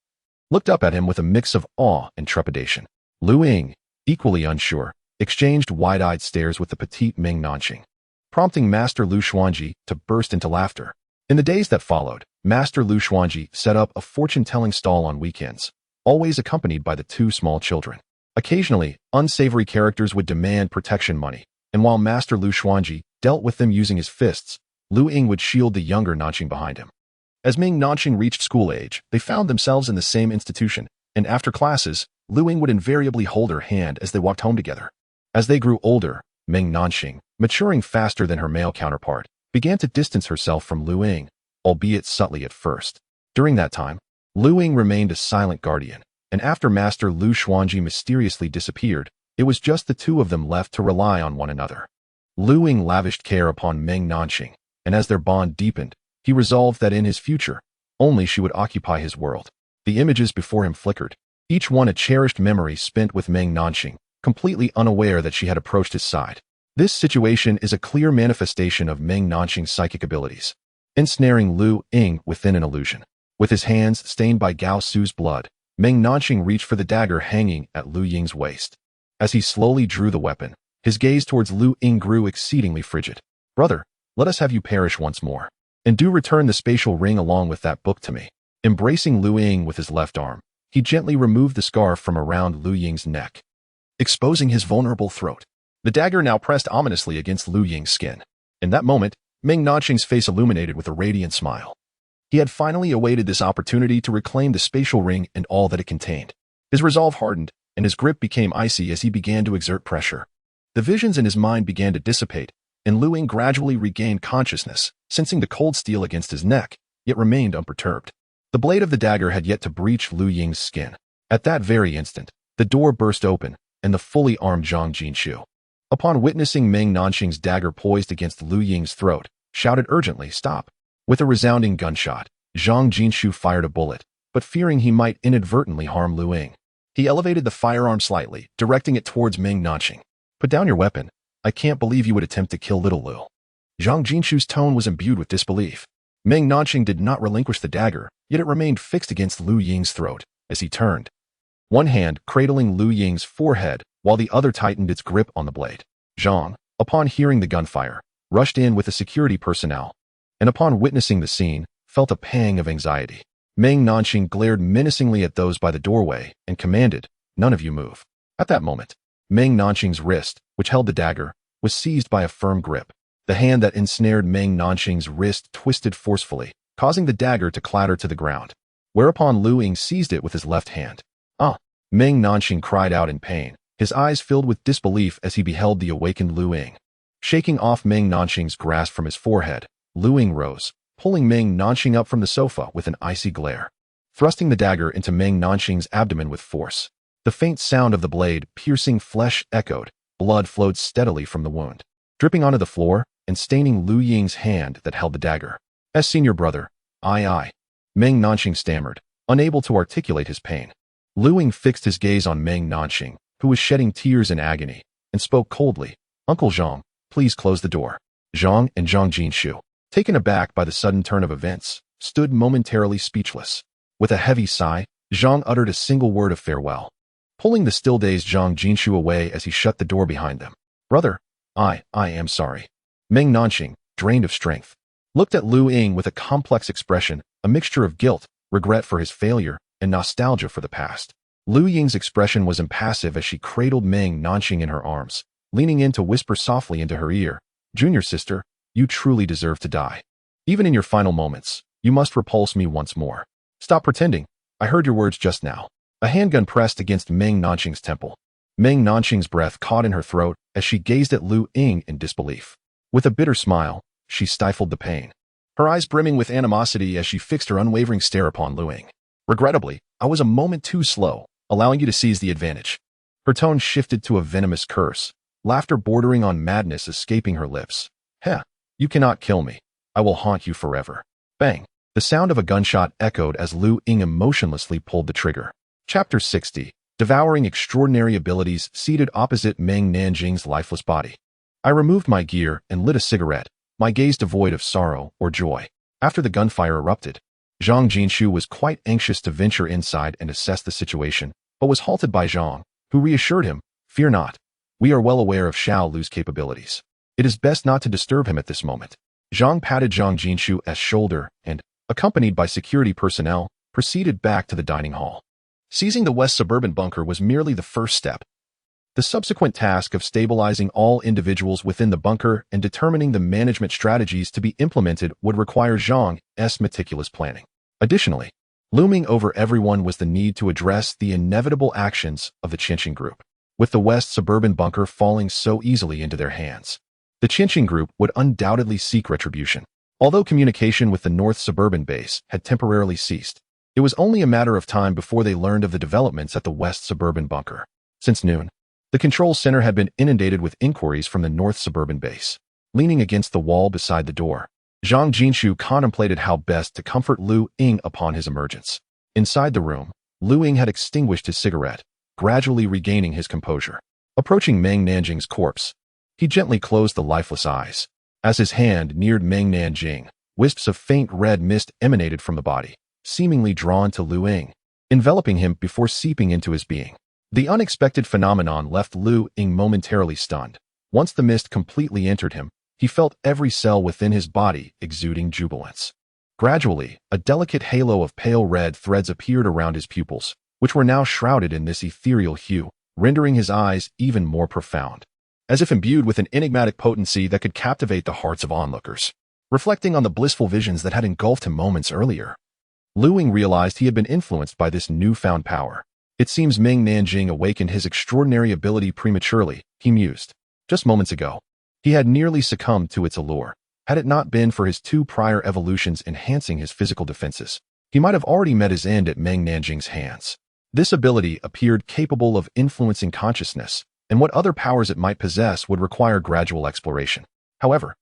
looked up at him with a mix of awe and trepidation. Lu Ying, equally unsure, exchanged wide-eyed stares with the petite Meng Nanxing, prompting Master Lu Xuanji to burst into laughter. In the days that followed, Master Lu Xuanji set up a fortune-telling stall on weekends, always accompanied by the two small children. Occasionally, unsavory characters would demand protection money, and while Master Lu Xuanji dealt with them using his fists, Lu Ying would shield the younger Nanxing behind him. As Meng Nanxing reached school age, they found themselves in the same institution, and after classes, Lu Ying would invariably hold her hand as they walked home together. As they grew older, Meng Nanxing, maturing faster than her male counterpart, began to distance herself from Lu Ying, albeit subtly at first. During that time, Lu Ying remained a silent guardian, and after Master Lu Xuanji mysteriously disappeared, it was just the two of them left to rely on one another. Lu Ying lavished care upon Meng Nanxing, and as their bond deepened, he resolved that in his future, only she would occupy his world. The images before him flickered, each one a cherished memory spent with Meng Nanxing, completely unaware that she had approached his side. This situation is a clear manifestation of Meng Nanxing's psychic abilities, ensnaring Lu Ying within an illusion. With his hands stained by Gao Su's blood, Meng Nanxing reached for the dagger hanging at Lu Ying's waist. As he slowly drew the weapon, his gaze towards Lu Ying grew exceedingly frigid. "Brother, let us have you perish once more. And do return the spatial ring along with that book to me." Embracing Lu Ying with his left arm, he gently removed the scarf from around Lu Ying's neck, exposing his vulnerable throat. The dagger now pressed ominously against Lu Ying's skin. In that moment, Meng Nanxing's face illuminated with a radiant smile. He had finally awaited this opportunity to reclaim the spatial ring and all that it contained. His resolve hardened, and his grip became icy as he began to exert pressure. The visions in his mind began to dissipate, and Lu Ying gradually regained consciousness, sensing the cold steel against his neck, yet remained unperturbed. The blade of the dagger had yet to breach Lu Ying's skin. At that very instant, the door burst open, and the fully armed Zhang Jinshu, upon witnessing Meng Nanxing's dagger poised against Lu Ying's throat, shouted urgently, "Stop!" With a resounding gunshot, Zhang Jinshu fired a bullet, but fearing he might inadvertently harm Lu Ying, he elevated the firearm slightly, directing it towards Meng Nanxing. "Put down your weapon. I can't believe you would attempt to kill little Lu." Zhang Jinshu's tone was imbued with disbelief. Meng Nanxing did not relinquish the dagger, yet it remained fixed against Lu Ying's throat as he turned, one hand cradling Lu Ying's forehead while the other tightened its grip on the blade. Zhang, upon hearing the gunfire, rushed in with the security personnel, and upon witnessing the scene, felt a pang of anxiety. Meng Nanxing glared menacingly at those by the doorway and commanded, "None of you move." At that moment, Meng Nanxing's wrist, which held the dagger, was seized by a firm grip. The hand that ensnared Meng Nanxing's wrist twisted forcefully, causing the dagger to clatter to the ground, whereupon Lu Ying seized it with his left hand. "Ah!" Meng Nanxing cried out in pain, his eyes filled with disbelief as he beheld the awakened Lu Ying. Shaking off Meng Nanxing's grasp from his forehead, Lu Ying rose, pulling Meng Nanxing up from the sofa with an icy glare, thrusting the dagger into Meng Nanxing's abdomen with force. The faint sound of the blade piercing flesh echoed, blood flowed steadily from the wound, dripping onto the floor and staining Lu Ying's hand that held the dagger. "As senior brother, I. Meng Nanxing stammered, unable to articulate his pain. Lu Ying fixed his gaze on Meng Nanxing, who was shedding tears in agony, and spoke coldly, "Uncle Zhang, please close the door." Zhang and Zhang Jinshu, taken aback by the sudden turn of events, stood momentarily speechless. With a heavy sigh, Zhang uttered a single word of farewell, pulling the still-dazed Zhang Jinshu away as he shut the door behind them. "Brother, I am sorry." Meng Nanxing, drained of strength, looked at Lu Ying with a complex expression, a mixture of guilt, regret for his failure, and nostalgia for the past. Lu Ying's expression was impassive as she cradled Meng Nanxing in her arms, leaning in to whisper softly into her ear, "Junior sister, you truly deserve to die. Even in your final moments, you must repulse me once more. Stop pretending. I heard your words just now." A handgun pressed against Meng Nanxing's temple. Meng Nanxing's breath caught in her throat as she gazed at Lu Ying in disbelief. With a bitter smile, she stifled the pain, her eyes brimming with animosity as she fixed her unwavering stare upon Lu Ying. "Regrettably, I was a moment too slow, allowing you to seize the advantage." Her tone shifted to a venomous curse, laughter bordering on madness escaping her lips. "Heh, you cannot kill me. I will haunt you forever." Bang! The sound of a gunshot echoed as Lu Ying emotionlessly pulled the trigger. Chapter 60. Devouring extraordinary abilities seated opposite Meng Nanxing's lifeless body. I removed my gear and lit a cigarette, my gaze devoid of sorrow or joy. After the gunfire erupted, Zhang Jinshu was quite anxious to venture inside and assess the situation, but was halted by Zhang, who reassured him, "Fear not. We are well aware of Xiao Lu's capabilities. It is best not to disturb him at this moment." Zhang patted Zhang Jinshu's shoulder and, accompanied by security personnel, proceeded back to the dining hall. Seizing the West Suburban bunker was merely the first step. The subsequent task of stabilizing all individuals within the bunker and determining the management strategies to be implemented would require Zhang's meticulous planning. Additionally, looming over everyone was the need to address the inevitable actions of the Qianqing group. With the West suburban bunker falling so easily into their hands, the Qianqing group would undoubtedly seek retribution. Although communication with the North suburban base had temporarily ceased, it was only a matter of time before they learned of the developments at the West suburban bunker. Since noon, the control center had been inundated with inquiries from the North suburban base. Leaning against the wall beside the door, Zhang Jinshu contemplated how best to comfort Lu Ying upon his emergence. Inside the room, Lu Ying had extinguished his cigarette, gradually regaining his composure. Approaching Meng Nanxing's corpse, he gently closed the lifeless eyes. As his hand neared Meng Nanxing, wisps of faint red mist emanated from the body, seemingly drawn to Lu Ying, enveloping him before seeping into his being. The unexpected phenomenon left Lu Ying momentarily stunned. Once the mist completely entered him, he felt every cell within his body exuding jubilance. Gradually, a delicate halo of pale red threads appeared around his pupils, which were now shrouded in this ethereal hue, rendering his eyes even more profound, as if imbued with an enigmatic potency that could captivate the hearts of onlookers. Reflecting on the blissful visions that had engulfed him moments earlier, Lu Ying realized he had been influenced by this newfound power. It seems Meng Nanxing awakened his extraordinary ability prematurely, he mused. Just moments ago, he had nearly succumbed to its allure. Had it not been for his 2 prior evolutions enhancing his physical defenses, he might have already met his end at Meng Nanxing's hands. This ability appeared capable of influencing consciousness, and what other powers it might possess would require gradual exploration. However,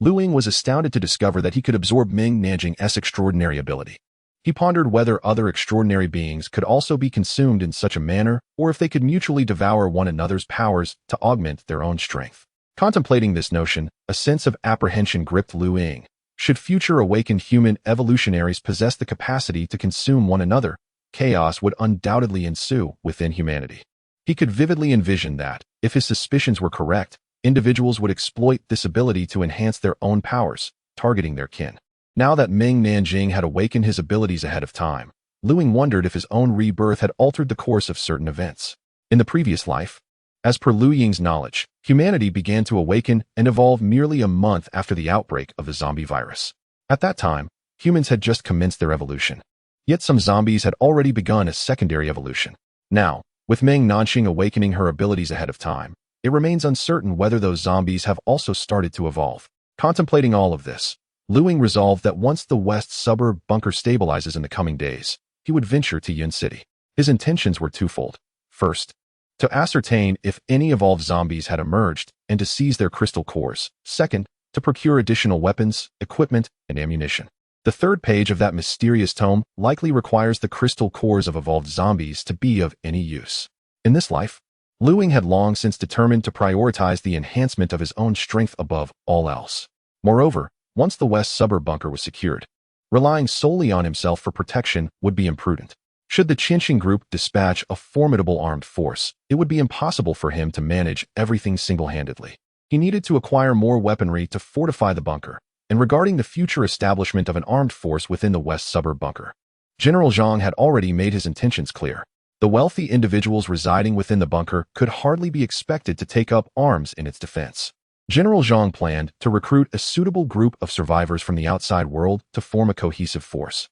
Lu Ying was astounded to discover that he could absorb Meng Nanxing's extraordinary ability. He pondered whether other extraordinary beings could also be consumed in such a manner, or if they could mutually devour one another's powers to augment their own strength. Contemplating this notion, a sense of apprehension gripped Lu Ying. Should future awakened human evolutionaries possess the capacity to consume one another, chaos would undoubtedly ensue within humanity. He could vividly envision that, if his suspicions were correct, individuals would exploit this ability to enhance their own powers, targeting their kin. Now that Meng Nanxing had awakened his abilities ahead of time, Lu Ying wondered if his own rebirth had altered the course of certain events. In the previous life, as per Lu Ying's knowledge, humanity began to awaken and evolve merely a month after the outbreak of the zombie virus. At that time, humans had just commenced their evolution. Yet some zombies had already begun a secondary evolution. Now, with Meng Nanxing awakening her abilities ahead of time, it remains uncertain whether those zombies have also started to evolve. Contemplating all of this, Lu Ying resolved that once the West suburb bunker stabilizes in the coming days, he would venture to Yun City. His intentions were twofold. First, to ascertain if any evolved zombies had emerged and to seize their crystal cores. Second, to procure additional weapons, equipment, and ammunition. The third page of that mysterious tome likely requires the crystal cores of evolved zombies to be of any use. In this life, Lu Ying had long since determined to prioritize the enhancement of his own strength above all else. Moreover, once the West suburb bunker was secured, relying solely on himself for protection would be imprudent. Should the Qianqing group dispatch a formidable armed force, it would be impossible for him to manage everything single-handedly. He needed to acquire more weaponry to fortify the bunker, and regarding the future establishment of an armed force within the West suburb bunker, General Zhang had already made his intentions clear. The wealthy individuals residing within the bunker could hardly be expected to take up arms in its defense. General Zhang planned to recruit a suitable group of survivors from the outside world to form a cohesive force.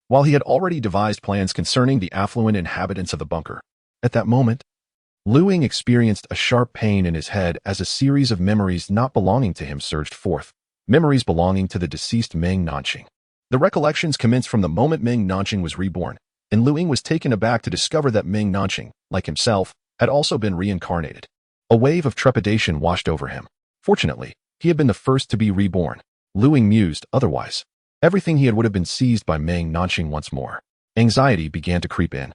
While he had already devised plans concerning the affluent inhabitants of the bunker, at that moment, Lu Ying experienced a sharp pain in his head as a series of memories not belonging to him surged forth, memories belonging to the deceased Meng Nanxing. The recollections commenced from the moment Meng Nanxing was reborn, and Lu Ying was taken aback to discover that Meng Nanxing, like himself, had also been reincarnated. A wave of trepidation washed over him. Fortunately, he had been the first to be reborn. Lu Ying mused otherwise. Everything he had would have been seized by Meng Nanxing once more. Anxiety began to creep in.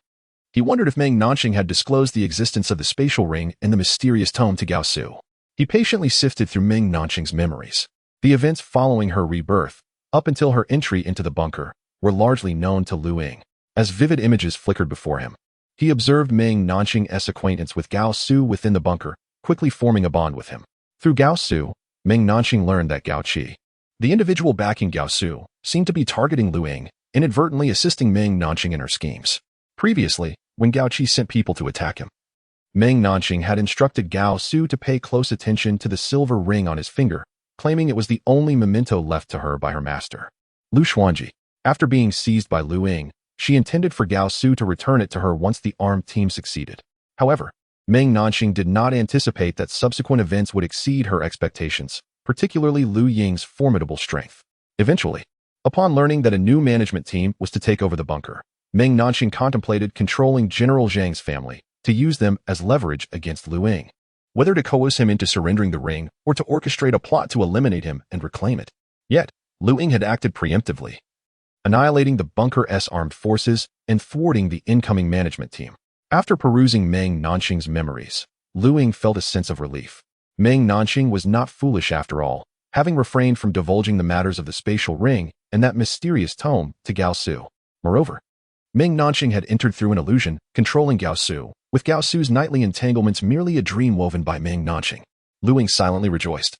He wondered if Meng Nanxing had disclosed the existence of the spatial ring and the mysterious tome to Gao Su. He patiently sifted through Meng Nanxing's memories. The events following her rebirth, up until her entry into the bunker, were largely known to Lu Ying. As vivid images flickered before him, he observed Meng Nanxing's acquaintance with Gao Su within the bunker, quickly forming a bond with him. Through Gao Su, Meng Nanxing learned that Gao Qi, the individual backing Gao Su, seemed to be targeting Lu Ying, inadvertently assisting Meng Nanxing in her schemes. Previously, when Gao Qi sent people to attack him, Meng Nanxing had instructed Gao Su to pay close attention to the silver ring on his finger, claiming it was the only memento left to her by her master. Lu Xuanji. After being seized by Lu Ying, she intended for Gao Su to return it to her once the armed team succeeded. However, Meng Nanxing did not anticipate that subsequent events would exceed her expectations, particularly Lu Ying's formidable strength. Eventually, upon learning that a new management team was to take over the bunker, Meng Nanxing contemplated controlling General Zhang's family to use them as leverage against Lu Ying, whether to coerce him into surrendering the ring or to orchestrate a plot to eliminate him and reclaim it. Yet, Lu Ying had acted preemptively, annihilating the bunker's armed forces and thwarting the incoming management team. After perusing Meng Nanxing's memories, Lu Ying felt a sense of relief. Meng Nanxing was not foolish after all, having refrained from divulging the matters of the spatial ring and that mysterious tome to Gao Su. Moreover, Meng Nanxing had entered through an illusion, controlling Gao Su, with Gao Su's nightly entanglements merely a dream woven by Meng Nanxing. Lu Ying silently rejoiced,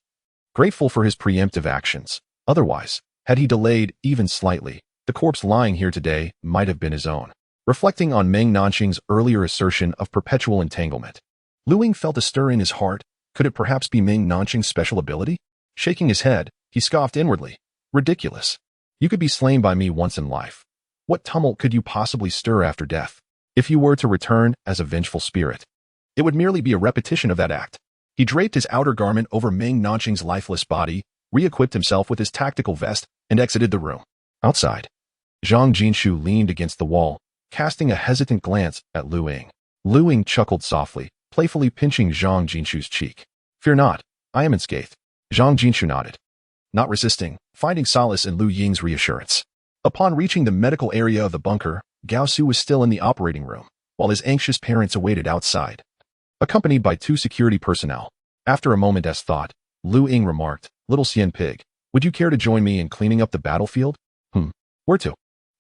grateful for his preemptive actions. Otherwise, had he delayed even slightly, the corpse lying here today might have been his own. Reflecting on Meng Nanxing's earlier assertion of perpetual entanglement, Lu Ying felt a stir in his heart. Could it perhaps be Meng Nanxing's special ability? Shaking his head, he scoffed inwardly. Ridiculous. You could be slain by me once in life. What tumult could you possibly stir after death? If you were to return as a vengeful spirit, it would merely be a repetition of that act. He draped his outer garment over Meng Nanxing's lifeless body, re-equipped himself with his tactical vest, and exited the room. Outside, Zhang Jinshu leaned against the wall, casting a hesitant glance at Lu Ying. Lu Ying chuckled softly, playfully pinching Zhang Jinshu's cheek. Fear not, I am unscathed. Zhang Jinshu nodded, not resisting, finding solace in Lu Ying's reassurance. Upon reaching the medical area of the bunker, Gao Su was still in the operating room, while his anxious parents awaited outside, accompanied by 2 security personnel. After a moment's thought, Lu Ying remarked, "Little Xian Pig, would you care to join me in cleaning up the battlefield?" Where to?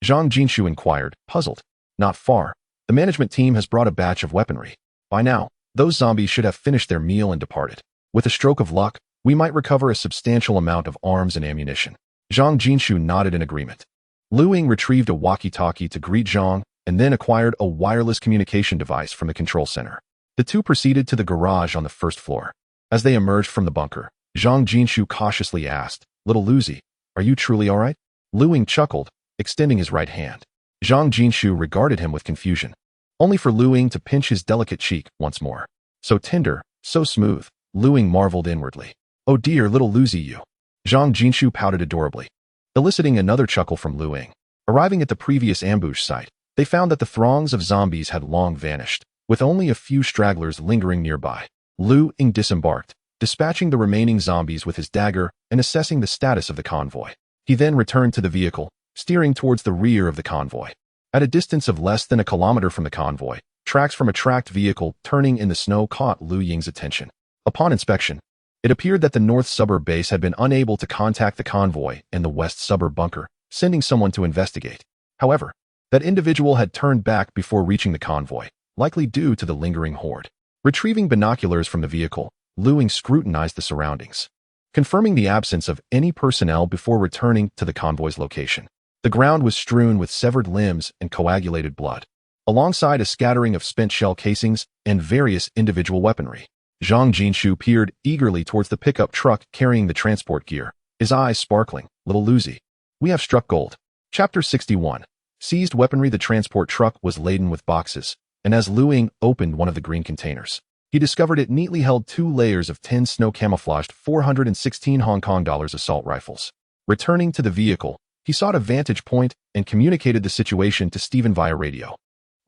Zhang Jinshu inquired, puzzled. Not far. The management team has brought a batch of weaponry. By now, those zombies should have finished their meal and departed. With a stroke of luck, we might recover a substantial amount of arms and ammunition. Zhang Jinshu nodded in agreement. Lu Ying retrieved a walkie-talkie to greet Zhang and then acquired a wireless communication device from the control center. The two proceeded to the garage on the first floor. As they emerged from the bunker, Zhang Jinshu cautiously asked, "Little Luzi, are you truly all right?" Lu Ying chuckled, extending his right hand. Zhang Jinshu regarded him with confusion, only for Lu Ying to pinch his delicate cheek once more. So tender, so smooth, Lu Ying marveled inwardly. "Oh dear, little Luzi, you." Zhang Jinshu pouted adorably, eliciting another chuckle from Lu Ying. Arriving at the previous ambush site, they found that the throngs of zombies had long vanished, with only a few stragglers lingering nearby. Lu Ying disembarked, dispatching the remaining zombies with his dagger and assessing the status of the convoy. He then returned to the vehicle, steering towards the rear of the convoy. At a distance of less than a kilometer from the convoy, tracks from a tracked vehicle turning in the snow caught Lu Ying's attention. Upon inspection, it appeared that the North Suburb base had been unable to contact the convoy in the West Suburb bunker, sending someone to investigate. However, that individual had turned back before reaching the convoy, likely due to the lingering horde. Retrieving binoculars from the vehicle, Lu Ying scrutinized the surroundings, confirming the absence of any personnel before returning to the convoy's location. The ground was strewn with severed limbs and coagulated blood, alongside a scattering of spent shell casings and various individual weaponry. Zhang Jinshu peered eagerly towards the pickup truck carrying the transport gear, his eyes sparkling. "Little Luzi, we have struck gold." Chapter 61. Seized weaponry. The transport truck was laden with boxes, and as Lu Ying opened one of the green containers, he discovered it neatly held 2 layers of 10 snow-camouflaged 416 Hong Kong dollars assault rifles. Returning to the vehicle, he sought a vantage point and communicated the situation to Stephen via radio,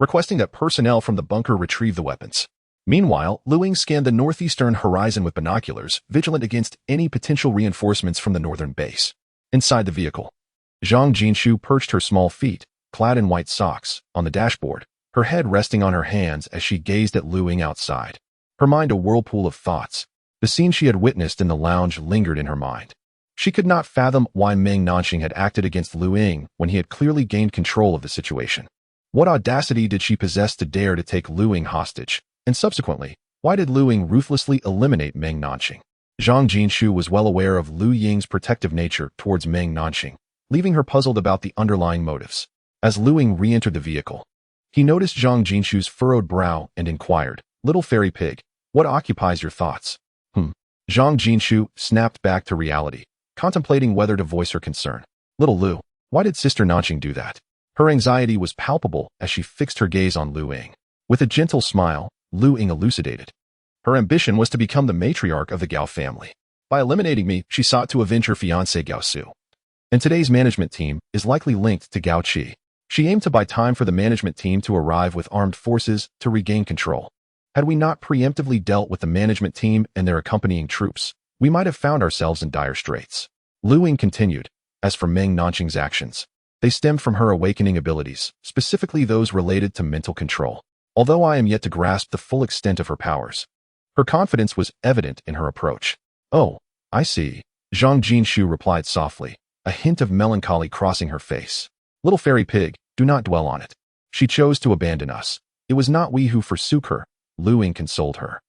requesting that personnel from the bunker retrieve the weapons. Meanwhile, Lu Ying scanned the northeastern horizon with binoculars, vigilant against any potential reinforcements from the northern base. Inside the vehicle, Zhang Jinshu perched her small feet, clad in white socks, on the dashboard, her head resting on her hands as she gazed at Lu Ying outside. Her mind a whirlpool of thoughts. The scene she had witnessed in the lounge lingered in her mind. She could not fathom why Meng Nanxing had acted against Lu Ying when he had clearly gained control of the situation. What audacity did she possess to dare to take Lu Ying hostage? And subsequently, why did Lu Ying ruthlessly eliminate Meng Nanxing? Zhang Jinshu was well aware of Lu Ying's protective nature towards Meng Nanxing, leaving her puzzled about the underlying motives. As Lu Ying re-entered the vehicle, he noticed Zhang Jinshu's furrowed brow and inquired, Little fairy pig, what occupies your thoughts? Zhang Jinshu snapped back to reality, contemplating whether to voice her concern. Little Lu, why did Sister Nanxing do that? Her anxiety was palpable as she fixed her gaze on Lu Ying. With a gentle smile, Lu Ying elucidated. Her ambition was to become the matriarch of the Gao family. By eliminating me, she sought to avenge her fiancé Gao Su. And today's management team is likely linked to Gao Qi. She aimed to buy time for the management team to arrive with armed forces to regain control. Had we not preemptively dealt with the management team and their accompanying troops, we might have found ourselves in dire straits. Lu Ying continued. As for Meng Nanxing's actions, they stemmed from her awakening abilities, specifically those related to mental control. Although I am yet to grasp the full extent of her powers, her confidence was evident in her approach. Oh, I see, Zhang Jinshu replied softly, a hint of melancholy crossing her face. Little fairy pig, do not dwell on it. She chose to abandon us. It was not we who forsook her, Lu Ying consoled her.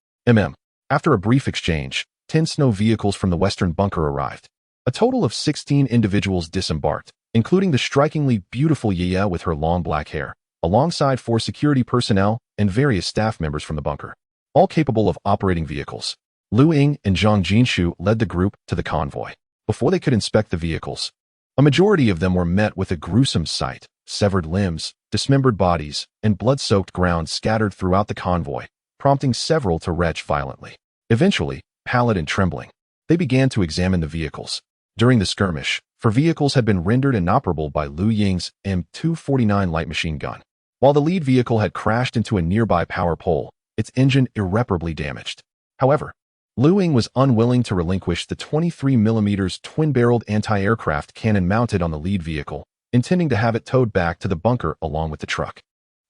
After a brief exchange, 10 snow vehicles from the western bunker arrived. A total of 16 individuals disembarked, including the strikingly beautiful Ye with her long black hair, alongside 4 security personnel and various staff members from the bunker, all capable of operating vehicles. Lu Ying and Zhang Jinshu led the group to the convoy. Before they could inspect the vehicles, a majority of them were met with a gruesome sight: severed limbs, dismembered bodies, and blood-soaked ground scattered throughout the convoy, prompting several to retch violently. Eventually, pallid and trembling, they began to examine the vehicles. During the skirmish, 4 vehicles had been rendered inoperable by Lu Ying's M249 light machine gun, while the lead vehicle had crashed into a nearby power pole, its engine irreparably damaged. However, Lu Ying was unwilling to relinquish the 23mm twin-barreled anti-aircraft cannon mounted on the lead vehicle, intending to have it towed back to the bunker along with the truck.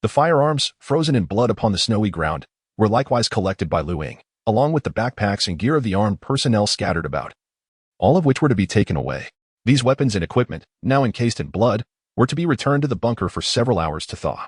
The firearms, frozen in blood upon the snowy ground, were likewise collected by Lu Ying, along with the backpacks and gear of the armed personnel scattered about, all of which were to be taken away. These weapons and equipment, now encased in blood, were to be returned to the bunker for several hours to thaw,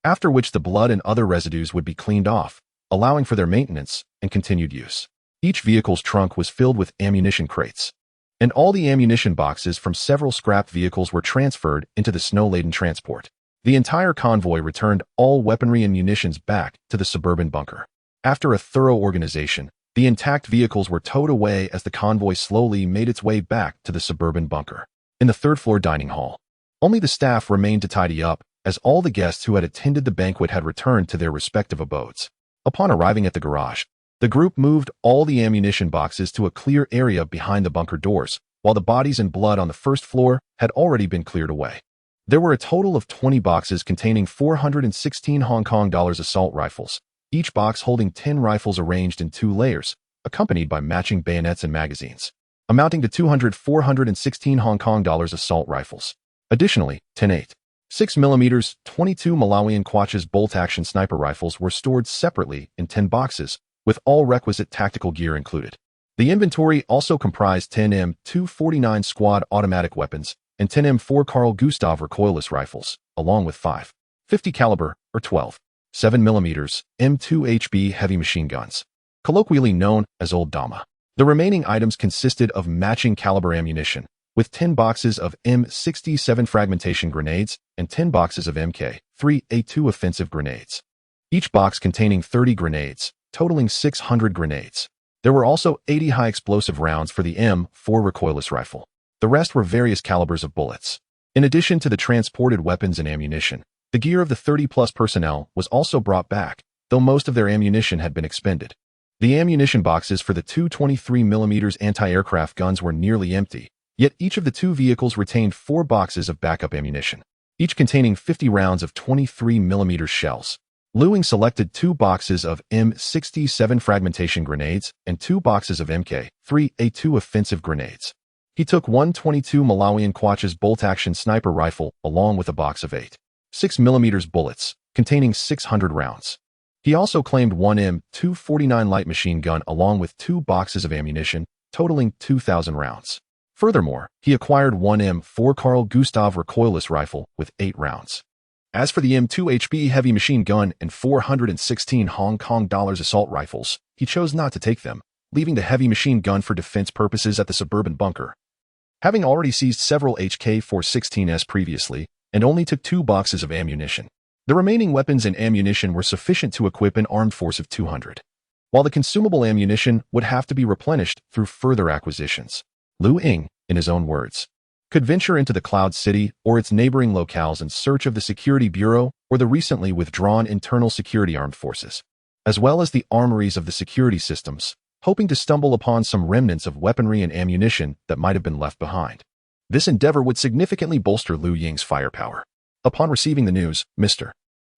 after which the blood and other residues would be cleaned off, allowing for their maintenance and continued use. Each vehicle's trunk was filled with ammunition crates, and all the ammunition boxes from several scrapped vehicles were transferred into the snow-laden transport. The entire convoy returned all weaponry and munitions back to the suburban bunker. After a thorough organization, the intact vehicles were towed away as the convoy slowly made its way back to the suburban bunker. In the third-floor dining hall, only the staff remained to tidy up, as all the guests who had attended the banquet had returned to their respective abodes. Upon arriving at the garage, the group moved all the ammunition boxes to a clear area behind the bunker doors, while the bodies and blood on the first floor had already been cleared away. There were a total of 20 boxes containing 416 Hong Kong dollars assault rifles, each box holding 10 rifles arranged in 2 layers, accompanied by matching bayonets and magazines, amounting to 416 Hong Kong dollars assault rifles. Additionally, 10 6mm 22 Malawian Quach's bolt-action sniper rifles were stored separately in 10 boxes, with all requisite tactical gear included. The inventory also comprised 10 M249 squad automatic weapons and 10 M4 Carl Gustav recoilless rifles, along with 5 50 caliber or 12 7mm M2HB heavy machine guns, colloquially known as Old Dama. The remaining items consisted of matching caliber ammunition, with 10 boxes of M67 fragmentation grenades and 10 boxes of MK3A2 offensive grenades, each box containing 30 grenades, totaling 600 grenades. There were also 80 high explosive rounds for the M4 recoilless rifle. The rest were various calibers of bullets. In addition to the transported weapons and ammunition, the gear of the 30-plus personnel was also brought back, though most of their ammunition had been expended. The ammunition boxes for the 2 23mm anti-aircraft guns were nearly empty, yet each of the 2 vehicles retained 4 boxes of backup ammunition, each containing 50 rounds of 23mm shells. Lu Ying selected 2 boxes of M67 fragmentation grenades and 2 boxes of MK3A2 offensive grenades. He took 122 Malawian Quach's bolt-action sniper rifle along with a box of 8 6mm bullets, containing 600 rounds. He also claimed 1 M249 light machine gun along with 2 boxes of ammunition, totaling 2,000 rounds. Furthermore, he acquired 1 M4 Carl Gustav recoilless rifle with 8 rounds. As for the M2HB heavy machine gun and 416 Hong Kong dollars assault rifles, he chose not to take them, leaving the heavy machine gun for defense purposes at the suburban bunker. Having already seized several HK-416s previously, and only took 2 boxes of ammunition, The remaining weapons and ammunition were sufficient to equip an armed force of 200, while the consumable ammunition would have to be replenished through further acquisitions. Lu Ying, in his own words, could venture into the Cloud City or its neighboring locales in search of the Security Bureau or the recently withdrawn Internal Security Armed Forces, as well as the armories of the security systems, hoping to stumble upon some remnants of weaponry and ammunition that might have been left behind. This endeavor would significantly bolster Lu Ying's firepower. Upon receiving the news, Mr.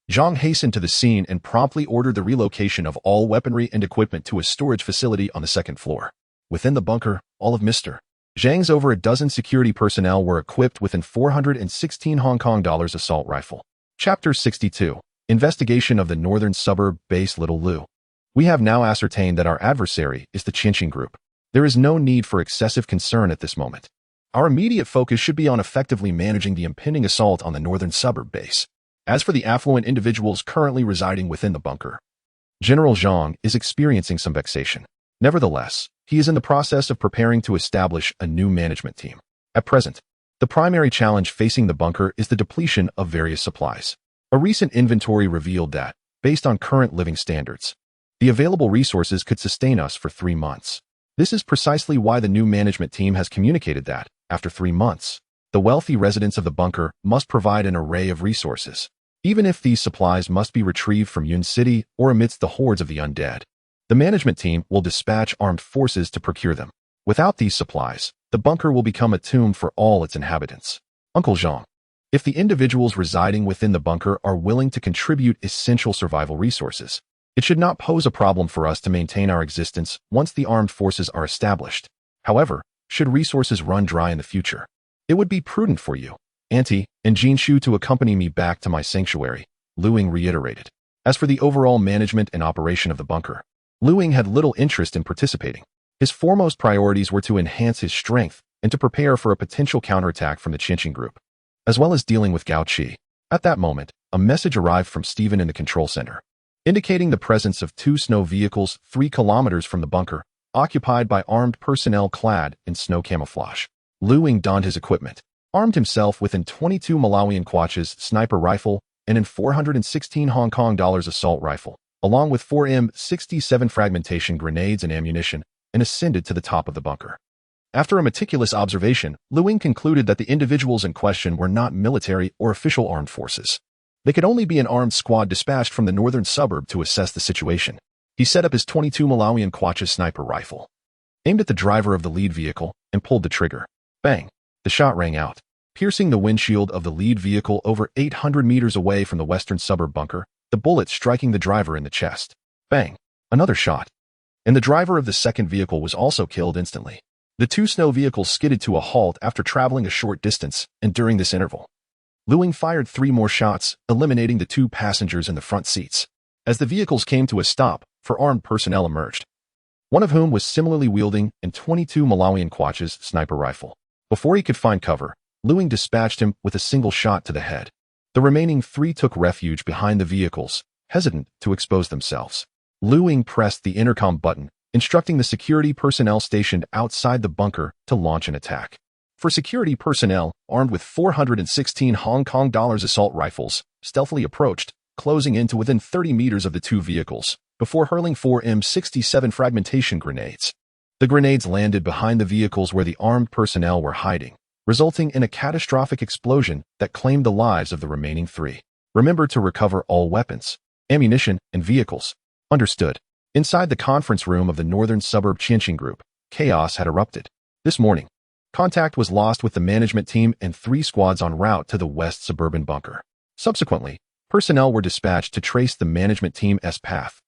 Zhang hastened to the scene and promptly ordered the relocation of all weaponry and equipment to a storage facility on the second floor. Within the bunker, all of Mr. Zhang's over a dozen security personnel were equipped with an 416 Hong Kong dollars assault rifle. Chapter 62. Investigation of the northern suburb base Little Lu. We have now ascertained that our adversary is the Qinqing group. There is no need for excessive concern at this moment. Our immediate focus should be on effectively managing the impending assault on the northern suburb base. As for the affluent individuals currently residing within the bunker, General Zhang is experiencing some vexation. Nevertheless, he is in the process of preparing to establish a new management team. At present, the primary challenge facing the bunker is the depletion of various supplies. A recent inventory revealed that, based on current living standards, the available resources could sustain us for 3 months. This is precisely why the new management team has communicated that, after 3 months, the wealthy residents of the bunker must provide an array of resources, even if these supplies must be retrieved from Yun City or amidst the hordes of the undead. The management team will dispatch armed forces to procure them. Without these supplies, the bunker will become a tomb for all its inhabitants. Uncle Zhang, if the individuals residing within the bunker are willing to contribute essential survival resources, it should not pose a problem for us to maintain our existence once the armed forces are established. However, should resources run dry in the future, it would be prudent for you, Auntie, and Jinshu to accompany me back to my sanctuary, Lu Ying reiterated. As for the overall management and operation of the bunker, Lu Ying had little interest in participating. His foremost priorities were to enhance his strength and to prepare for a potential counterattack from the Qinqing group, as well as dealing with Gao Qi. At that moment, a message arrived from Stephen in the control center, indicating the presence of 2 snow vehicles 3 kilometers from the bunker, occupied by armed personnel clad in snow camouflage. Lu Ying donned his equipment, armed himself with an 22 Malawian kwaches sniper rifle and an 416 Hong Kong dollars assault rifle, along with 4 M67 fragmentation grenades and ammunition, and ascended to the top of the bunker. After a meticulous observation, Lu Ying concluded that the individuals in question were not military or official armed forces. They could only be an armed squad dispatched from the northern suburb to assess the situation. He set up his 22 Malawian kwaches sniper rifle, aimed at the driver of the lead vehicle, and pulled the trigger. Bang! The shot rang out, piercing the windshield of the lead vehicle over 800 meters away from the western suburb bunker, the bullet striking the driver in the chest. Bang! Another shot. And the driver of the second vehicle was also killed instantly. The 2 snow vehicles skidded to a halt after traveling a short distance, and during this interval, Lu Ying fired 3 more shots, eliminating the 2 passengers in the front seats. As the vehicles came to a stop, 4 armed personnel emerged, one of whom was similarly wielding an 22 Malawian kwaches sniper rifle. Before he could find cover, Lu Ying dispatched him with a single shot to the head. The remaining 3 took refuge behind the vehicles, hesitant to expose themselves. Lu Ying pressed the intercom button, instructing the security personnel stationed outside the bunker to launch an attack. For security personnel, armed with 416 Hong Kong dollars assault rifles, stealthily approached, closing in to within 30 meters of the 2 vehicles, before hurling 4 M67 fragmentation grenades. The grenades landed behind the vehicles where the armed personnel were hiding, resulting in a catastrophic explosion that claimed the lives of the remaining 3. Remember to recover all weapons, ammunition, and vehicles. Understood. Inside the conference room of the northern suburb Qinqing group, chaos had erupted. This morning, contact was lost with the management team and 3 squads en route to the west suburban bunker. Subsequently, personnel were dispatched to trace the management team's path,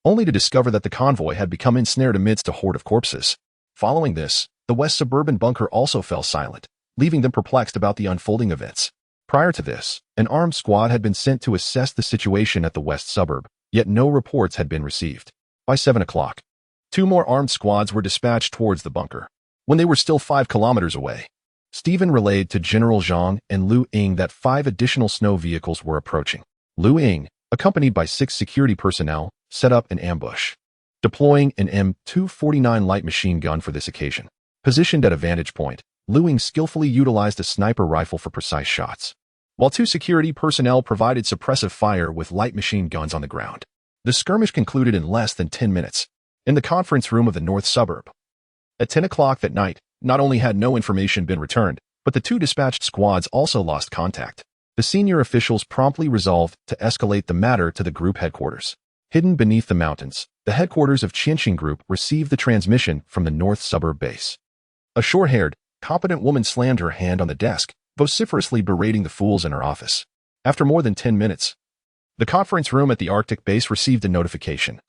only to discover that the convoy had become ensnared amidst a horde of corpses. Following this, the west suburban bunker also fell silent, leaving them perplexed about the unfolding events. Prior to this, an armed squad had been sent to assess the situation at the west suburb, yet no reports had been received. By 7 o'clock, 2 more armed squads were dispatched towards the bunker. When they were still 5 kilometers away, Stephen relayed to General Zhang and Lu Ying that 5 additional snow vehicles were approaching. Lu Ying, accompanied by 6 security personnel, set up an ambush, deploying an M249 light machine gun for this occasion. Positioned at a vantage point, Lu Ying skillfully utilized a sniper rifle for precise shots. while two security personnel provided suppressive fire with light machine guns on the ground. The skirmish concluded in less than 10 minutes, in the conference room of the north suburb. At 10 o'clock that night, not only had no information been returned, but the two dispatched squads also lost contact. The senior officials promptly resolved to escalate the matter to the group headquarters. Hidden beneath the mountains, the headquarters of Qianxing Group received the transmission from the north suburb base. A short-haired, competent woman slammed her hand on the desk, vociferously berating the fools in her office. After more than 10 minutes, the conference room at the Arctic base received a notification.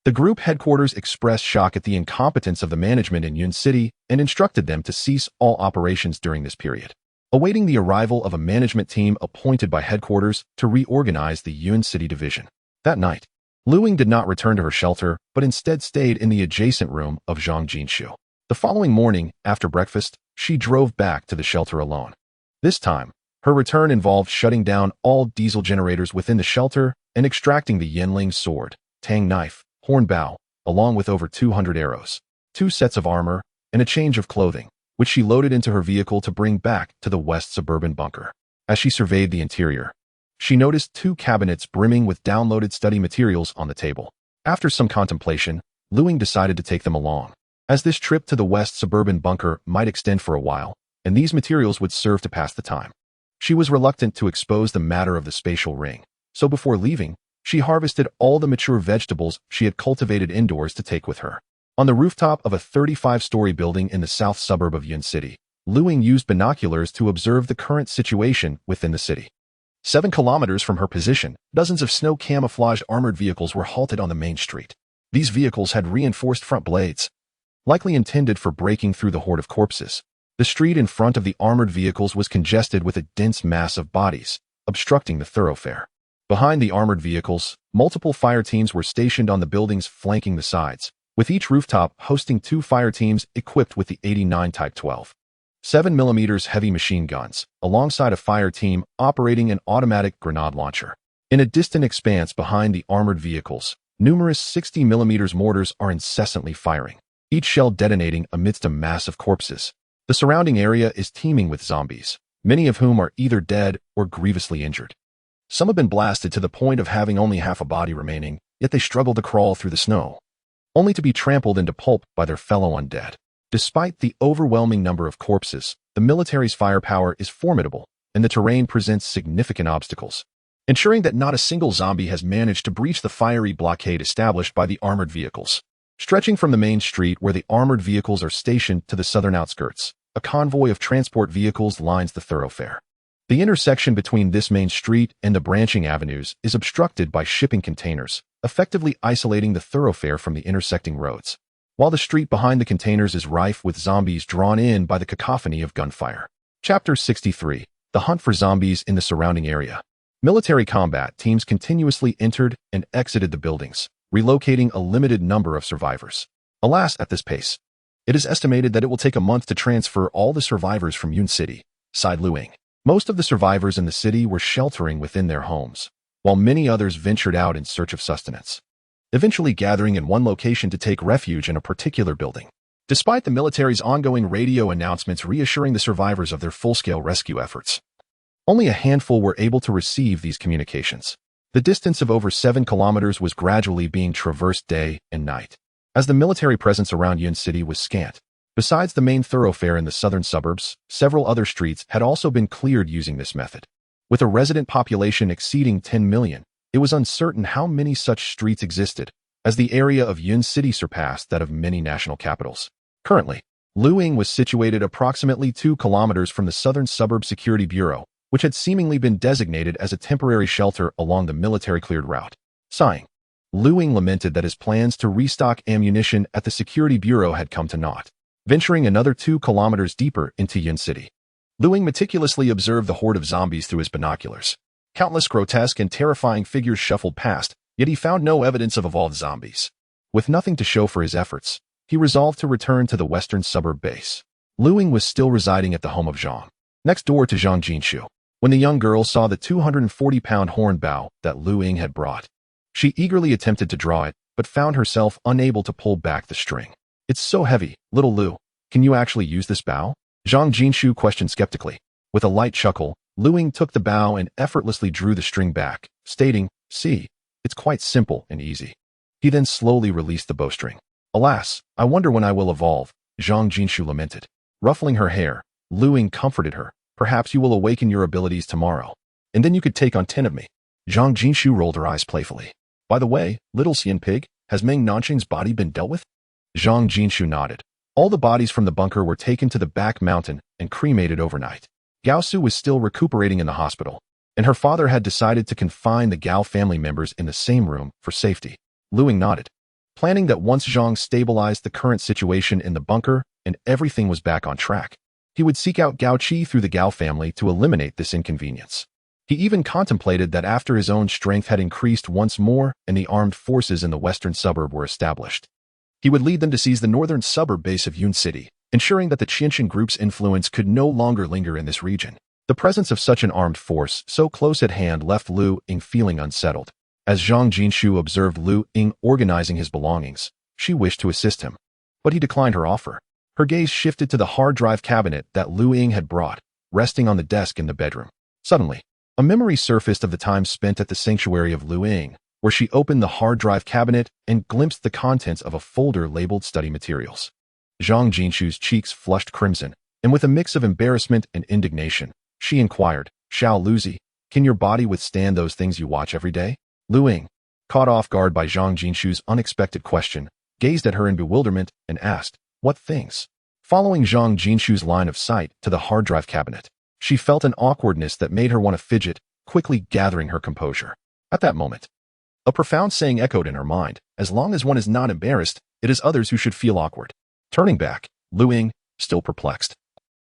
The group headquarters expressed shock at the incompetence of the management in Yun City and instructed them to cease all operations during this period, awaiting the arrival of a management team appointed by headquarters to reorganize the Yun City division. That night, Ying did not return to her shelter, but instead stayed in the adjacent room of Zhang Jinshu. The following morning, after breakfast, she drove back to the shelter alone. This time, her return involved shutting down all diesel generators within the shelter and extracting the Yanling sword, tang knife, horn bow, along with over 200 arrows, 2 sets of armor, and a change of clothing, which she loaded into her vehicle to bring back to the west suburban bunker. As she surveyed the interior, she noticed 2 cabinets brimming with downloaded study materials on the table. After some contemplation, Ying decided to take them along, as this trip to the west suburban bunker might extend for a while, and these materials would serve to pass the time. She was reluctant to expose the matter of the spatial ring, so before leaving, she harvested all the mature vegetables she had cultivated indoors to take with her. On the rooftop of a 35-story building in the south suburb of Yun City, Ying used binoculars to observe the current situation within the city. 7 kilometers from her position, dozens of snow-camouflaged armored vehicles were halted on the main street. These vehicles had reinforced front blades, likely intended for breaking through the horde of corpses. The street in front of the armored vehicles was congested with a dense mass of bodies, obstructing the thoroughfare. Behind the armored vehicles, multiple fire teams were stationed on the buildings flanking the sides, with each rooftop hosting 2 fire teams equipped with the 89 Type 12. 7mm heavy machine guns, alongside a fire team operating an automatic grenade launcher. In a distant expanse behind the armored vehicles, numerous 60mm mortars are incessantly firing, each shell detonating amidst a mass of corpses. The surrounding area is teeming with zombies, many of whom are either dead or grievously injured. Some have been blasted to the point of having only half a body remaining, yet they struggle to crawl through the snow, only to be trampled into pulp by their fellow undead. Despite the overwhelming number of corpses, the military's firepower is formidable, and the terrain presents significant obstacles, ensuring that not a single zombie has managed to breach the fiery blockade established by the armored vehicles. Stretching from the main street where the armored vehicles are stationed to the southern outskirts, a convoy of transport vehicles lines the thoroughfare. The intersection between this main street and the branching avenues is obstructed by shipping containers, effectively isolating the thoroughfare from the intersecting roads, while the street behind the containers is rife with zombies drawn in by the cacophony of gunfire. Chapter 63. The Hunt for Zombies in the Surrounding Area. Military combat teams continuously entered and exited the buildings, relocating a limited number of survivors. Alas, at this pace, it is estimated that it will take a month to transfer all the survivors from Yun City, sighed Ying. Most of the survivors in the city were sheltering within their homes, while many others ventured out in search of sustenance, eventually gathering in one location to take refuge in a particular building. Despite the military's ongoing radio announcements reassuring the survivors of their full-scale rescue efforts, only a handful were able to receive these communications. The distance of over 7 kilometers was gradually being traversed day and night, as the military presence around Yun City was scant. Besides the main thoroughfare in the southern suburbs, several other streets had also been cleared using this method. With a resident population exceeding 10 million, it was uncertain how many such streets existed, as the area of Yun City surpassed that of many national capitals. Currently, Ying was situated approximately 2 kilometers from the Southern Suburb Security Bureau, which had seemingly been designated as a temporary shelter along the military-cleared route. Sighing, Ying lamented that his plans to restock ammunition at the Security Bureau had come to naught. Venturing another 2 kilometers deeper into Yun City, Ying meticulously observed the horde of zombies through his binoculars. Countless grotesque and terrifying figures shuffled past, yet he found no evidence of evolved zombies. With nothing to show for his efforts, he resolved to return to the western suburb base. Ying was still residing at the home of Zhang, next door to Zhang Jinshu, when the young girl saw the 240-pound horn bow that Ying had brought. She eagerly attempted to draw it, but found herself unable to pull back the string. "It's so heavy, little Lu. Can you actually use this bow?" Zhang Jinshu questioned skeptically. With a light chuckle, Lu Ying took the bow and effortlessly drew the string back, stating, "See, it's quite simple and easy." He then slowly released the bowstring. "Alas, I wonder when I will evolve," Zhang Jinshu lamented. Ruffling her hair, Lu Ying comforted her. "Perhaps you will awaken your abilities tomorrow, and then you could take on 10 of me." Zhang Jinshu rolled her eyes playfully. "By the way, little Xian Pig, has Meng Nanxing's body been dealt with?" Zhang Jinshu nodded. All the bodies from the bunker were taken to the back mountain and cremated overnight. Gao Su was still recuperating in the hospital, and her father had decided to confine the Gao family members in the same room for safety. Lu Ying nodded, planning that once Zhang stabilized the current situation in the bunker and everything was back on track, he would seek out Gao Qi through the Gao family to eliminate this inconvenience. He even contemplated that after his own strength had increased once more and the armed forces in the western suburb were established, he would lead them to seize the northern suburb base of Yun City, ensuring that the Qianxin group's influence could no longer linger in this region. The presence of such an armed force so close at hand left Lu Ying feeling unsettled. As Zhang Jinshu observed Lu Ying organizing his belongings, she wished to assist him, but he declined her offer. Her gaze shifted to the hard drive cabinet that Lu Ying had brought, resting on the desk in the bedroom. Suddenly, a memory surfaced of the time spent at the sanctuary of Lu Ying, where she opened the hard drive cabinet and glimpsed the contents of a folder labeled study materials. Zhang Jinshu's cheeks flushed crimson, and with a mix of embarrassment and indignation, she inquired, "Xiao Luzi, can your body withstand those things you watch every day?" Lu Ying, caught off guard by Zhang Jinshu's unexpected question, gazed at her in bewilderment and asked, "What things?" Following Zhang Jinshu's line of sight to the hard drive cabinet, she felt an awkwardness that made her want to fidget, quickly gathering her composure. At that moment, a profound saying echoed in her mind, "As long as one is not embarrassed, it is others who should feel awkward." Turning back, Lu Ying, still perplexed,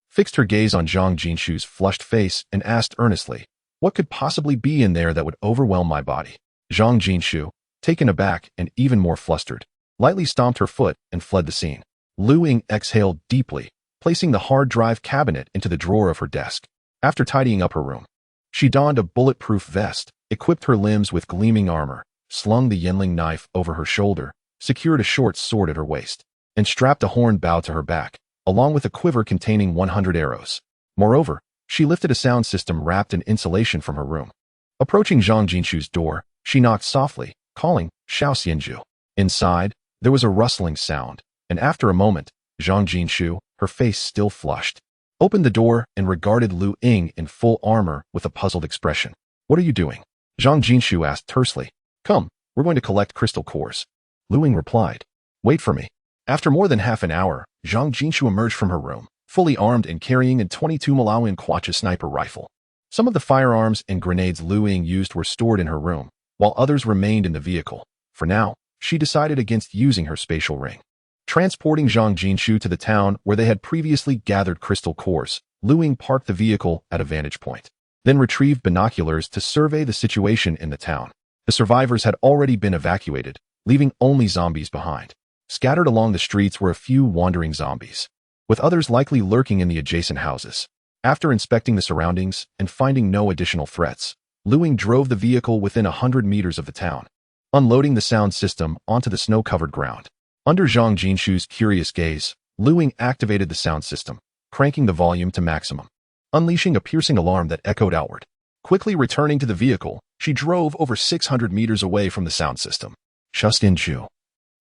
fixed her gaze on Zhang Jinshu's flushed face and asked earnestly, "What could possibly be in there that would overwhelm my body?" Zhang Jinshu, taken aback and even more flustered, lightly stomped her foot and fled the scene. Lu Ying exhaled deeply, placing the hard drive cabinet into the drawer of her desk. After tidying up her room, she donned a bulletproof vest, equipped her limbs with gleaming armor, slung the Yanling knife over her shoulder, secured a short sword at her waist, and strapped a horn bow to her back, along with a quiver containing 100 arrows. Moreover, she lifted a sound system wrapped in insulation from her room. Approaching Zhang Jinshu's door, she knocked softly, calling, "Xiao Xianju." Inside, there was a rustling sound, and after a moment, Zhang Jinshu, her face still flushed, opened the door and regarded Lu Ying in full armor with a puzzled expression. "What are you doing?" Zhang Jinshu asked tersely. "Come, we're going to collect crystal cores." Lu Ying replied, "Wait for me." After more than half an hour, Zhang Jinshu emerged from her room, fully armed and carrying a 22 Malawian Quacha sniper rifle. Some of the firearms and grenades Lu Ying used were stored in her room, while others remained in the vehicle. For now, she decided against using her spatial ring. Transporting Zhang Jinshu to the town where they had previously gathered crystal cores, Lu Ying parked the vehicle at a vantage point, then retrieved binoculars to survey the situation in the town. The survivors had already been evacuated, leaving only zombies behind. Scattered along the streets were a few wandering zombies, with others likely lurking in the adjacent houses. After inspecting the surroundings and finding no additional threats, Lu Ying drove the vehicle within 100 meters of the town, unloading the sound system onto the snow-covered ground. Under Zhang Jinshu's curious gaze, Lu Ying activated the sound system, cranking the volume to maximum, unleashing a piercing alarm that echoed outward. Quickly returning to the vehicle, she drove over 600 meters away from the sound system. "Xiao,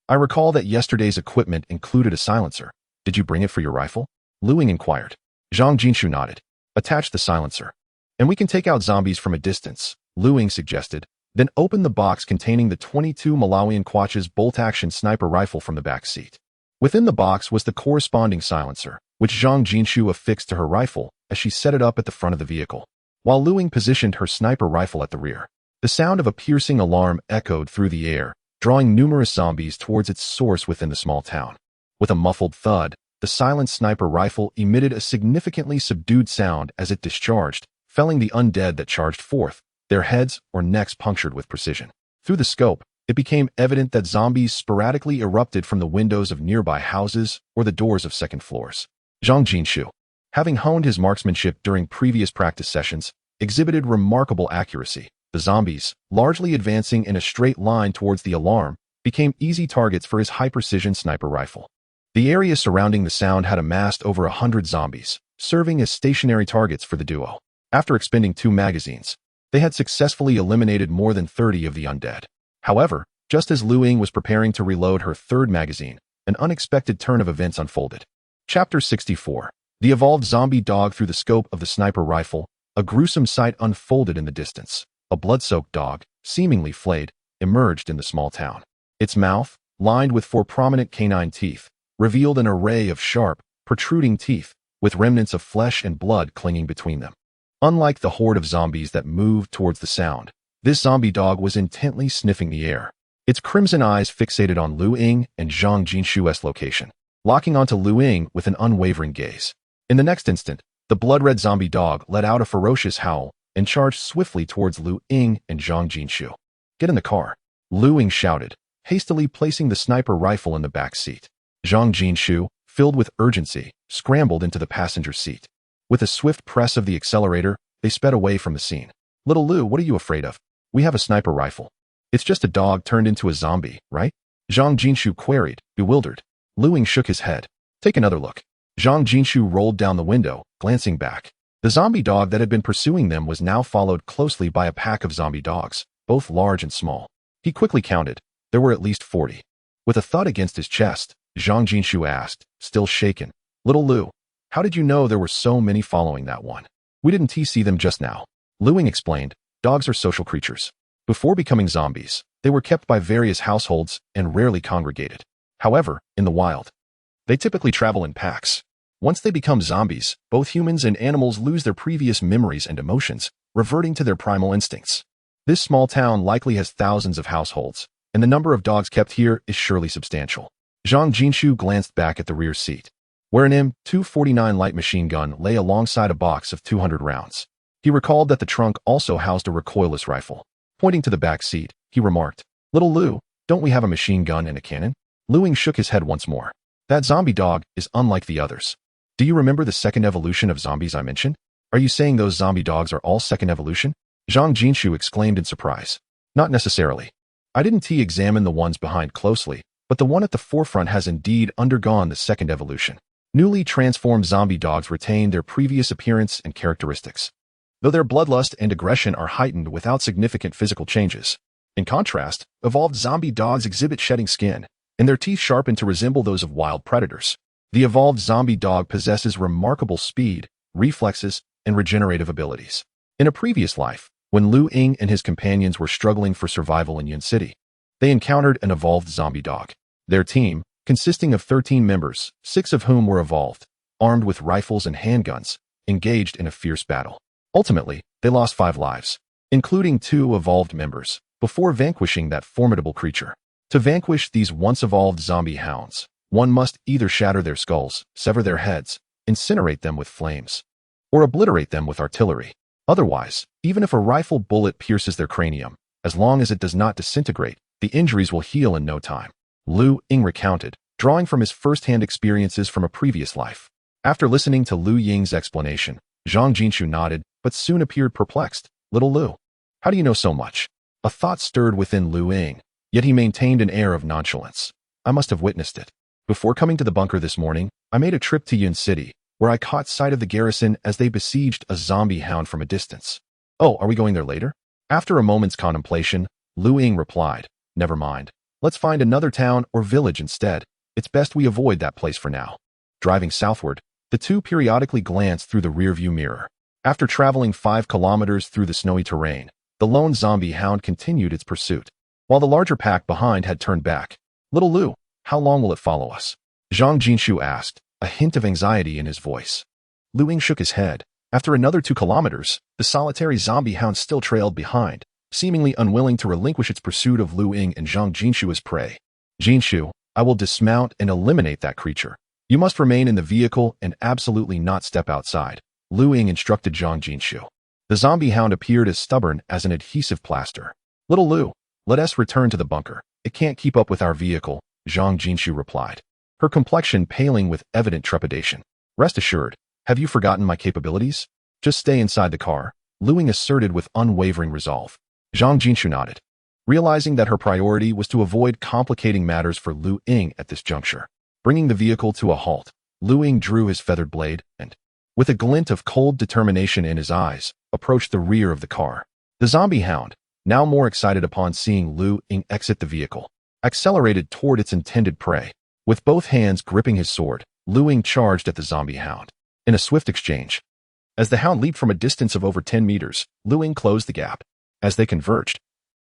I recall that yesterday's equipment included a silencer. Did you bring it for your rifle?" Lu Ying inquired. Zhang Jinshu nodded. "Attach the silencer, and we can take out zombies from a distance," Lu Ying suggested. Then open the box containing the 22 Malawian Quacha's bolt-action sniper rifle from the back seat. Within the box was the corresponding silencer, which Zhang Jinshu affixed to her rifle as she set it up at the front of the vehicle, while Lu Ying positioned her sniper rifle at the rear. The sound of a piercing alarm echoed through the air, drawing numerous zombies towards its source within the small town. With a muffled thud, the silenced sniper rifle emitted a significantly subdued sound as it discharged, felling the undead that charged forth, their heads or necks punctured with precision. Through the scope, it became evident that zombies sporadically erupted from the windows of nearby houses or the doors of second floors. Zhang Jinshu, having honed his marksmanship during previous practice sessions, exhibited remarkable accuracy. The zombies, largely advancing in a straight line towards the alarm, became easy targets for his high-precision sniper rifle. The area surrounding the sound had amassed over 100 zombies, serving as stationary targets for the duo. After expending 2 magazines, they had successfully eliminated more than 30 of the undead. However, just as Ying was preparing to reload her 3rd magazine, an unexpected turn of events unfolded. Chapter 64. The evolved zombie dog through the scope of the sniper rifle. A gruesome sight unfolded in the distance. A blood-soaked dog, seemingly flayed, emerged in the small town. Its mouth, lined with 4 prominent canine teeth, revealed an array of sharp, protruding teeth, with remnants of flesh and blood clinging between them. Unlike the horde of zombies that moved towards the sound, this zombie dog was intently sniffing the air. Its crimson eyes fixated on Ying and Zhang Jinshu's location, locking onto Ying with an unwavering gaze. In the next instant, the blood-red zombie dog let out a ferocious howl and charged swiftly towards Ying and Zhang Jinshu. "Get in the car," Ying shouted, hastily placing the sniper rifle in the back seat. Zhang Jinshu, filled with urgency, scrambled into the passenger seat. With a swift press of the accelerator, they sped away from the scene. "Little Lu, what are you afraid of? We have a sniper rifle. It's just a dog turned into a zombie, right?" Zhang Jinshu queried, bewildered. Ying shook his head. "Take another look." Zhang Jinshu rolled down the window, glancing back. The zombie dog that had been pursuing them was now followed closely by a pack of zombie dogs, both large and small. He quickly counted. There were at least 40. With a thud against his chest, Zhang Jinshu asked, still shaken, "Little Lu, how did you know there were so many following that one?" "We didn't see them just now." Ying explained, "Dogs are social creatures. Before becoming zombies, they were kept by various households and rarely congregated. However, in the wild, they typically travel in packs. Once they become zombies, both humans and animals lose their previous memories and emotions, reverting to their primal instincts. This small town likely has thousands of households, and the number of dogs kept here is surely substantial." Zhang Jinshu glanced back at the rear seat, where an M249 light machine gun lay alongside a box of 200 rounds. He recalled that the trunk also housed a recoilless rifle. Pointing to the back seat, he remarked, "Little Lu, don't we have a machine gun and a cannon?" Ying shook his head once more. "That zombie dog is unlike the others. Do you remember the 2nd evolution of zombies I mentioned? Are you saying those zombie dogs are all 2nd evolution?" Zhang Jinshu exclaimed in surprise. "Not necessarily. I didn't examine the ones behind closely, but the one at the forefront has indeed undergone the 2nd evolution. Newly transformed zombie dogs retain their previous appearance and characteristics, though their bloodlust and aggression are heightened without significant physical changes. In contrast, evolved zombie dogs exhibit shedding skin, and their teeth sharpen to resemble those of wild predators. The evolved zombie dog possesses remarkable speed, reflexes, and regenerative abilities. In a previous life, when Ying and his companions were struggling for survival in Yun City, they encountered an evolved zombie dog. Their team, consisting of 13 members, 6 of whom were evolved, armed with rifles and handguns, engaged in a fierce battle. Ultimately, they lost 5 lives, including 2 evolved members, before vanquishing that formidable creature. To vanquish these once-evolved zombie hounds, one must either shatter their skulls, sever their heads, incinerate them with flames, or obliterate them with artillery. Otherwise, even if a rifle bullet pierces their cranium, as long as it does not disintegrate, the injuries will heal in no time. Ying recounted, drawing from his first-hand experiences from a previous life. After listening to Ying's explanation, Zhang Jinshu nodded, but soon appeared perplexed. "Little Lu, how do you know so much?" A thought stirred within Ying, yet he maintained an air of nonchalance. "I must have witnessed it. Before coming to the bunker this morning, I made a trip to Yun City, where I caught sight of the garrison as they besieged a zombie hound from a distance." "Oh, are we going there later?" After a moment's contemplation, Ying replied, "Never mind. Let's find another town or village instead. It's best we avoid that place for now." Driving southward, the two periodically glanced through the rearview mirror. After traveling 5 kilometers through the snowy terrain, the lone zombie hound continued its pursuit, while the larger pack behind had turned back. "Little Lu, how long will it follow us?" Zhang Jinshu asked, a hint of anxiety in his voice. Ying shook his head. After another 2 kilometers, the solitary zombie hound still trailed behind, seemingly unwilling to relinquish its pursuit of Ying and Zhang Jinshu as prey. "Jinshu, I will dismount and eliminate that creature. You must remain in the vehicle and absolutely not step outside," Ying instructed Zhang Jinshu. The zombie hound appeared as stubborn as an adhesive plaster. "Little Lu, let us return to the bunker. It can't keep up with our vehicle," Zhang Jinshu replied, her complexion paling with evident trepidation. "Rest assured, have you forgotten my capabilities? Just stay inside the car," Ying asserted with unwavering resolve. Zhang Jinshu nodded, realizing that her priority was to avoid complicating matters for Ying at this juncture. Bringing the vehicle to a halt, Ying drew his feathered blade and, with a glint of cold determination in his eyes, approached the rear of the car. The zombie hound, now more excited upon seeing Lu Ying exit the vehicle, accelerated toward its intended prey. With both hands gripping his sword, Lu Ying charged at the zombie hound. In a swift exchange, as the hound leaped from a distance of over 10 meters, Lu Ying closed the gap. As they converged,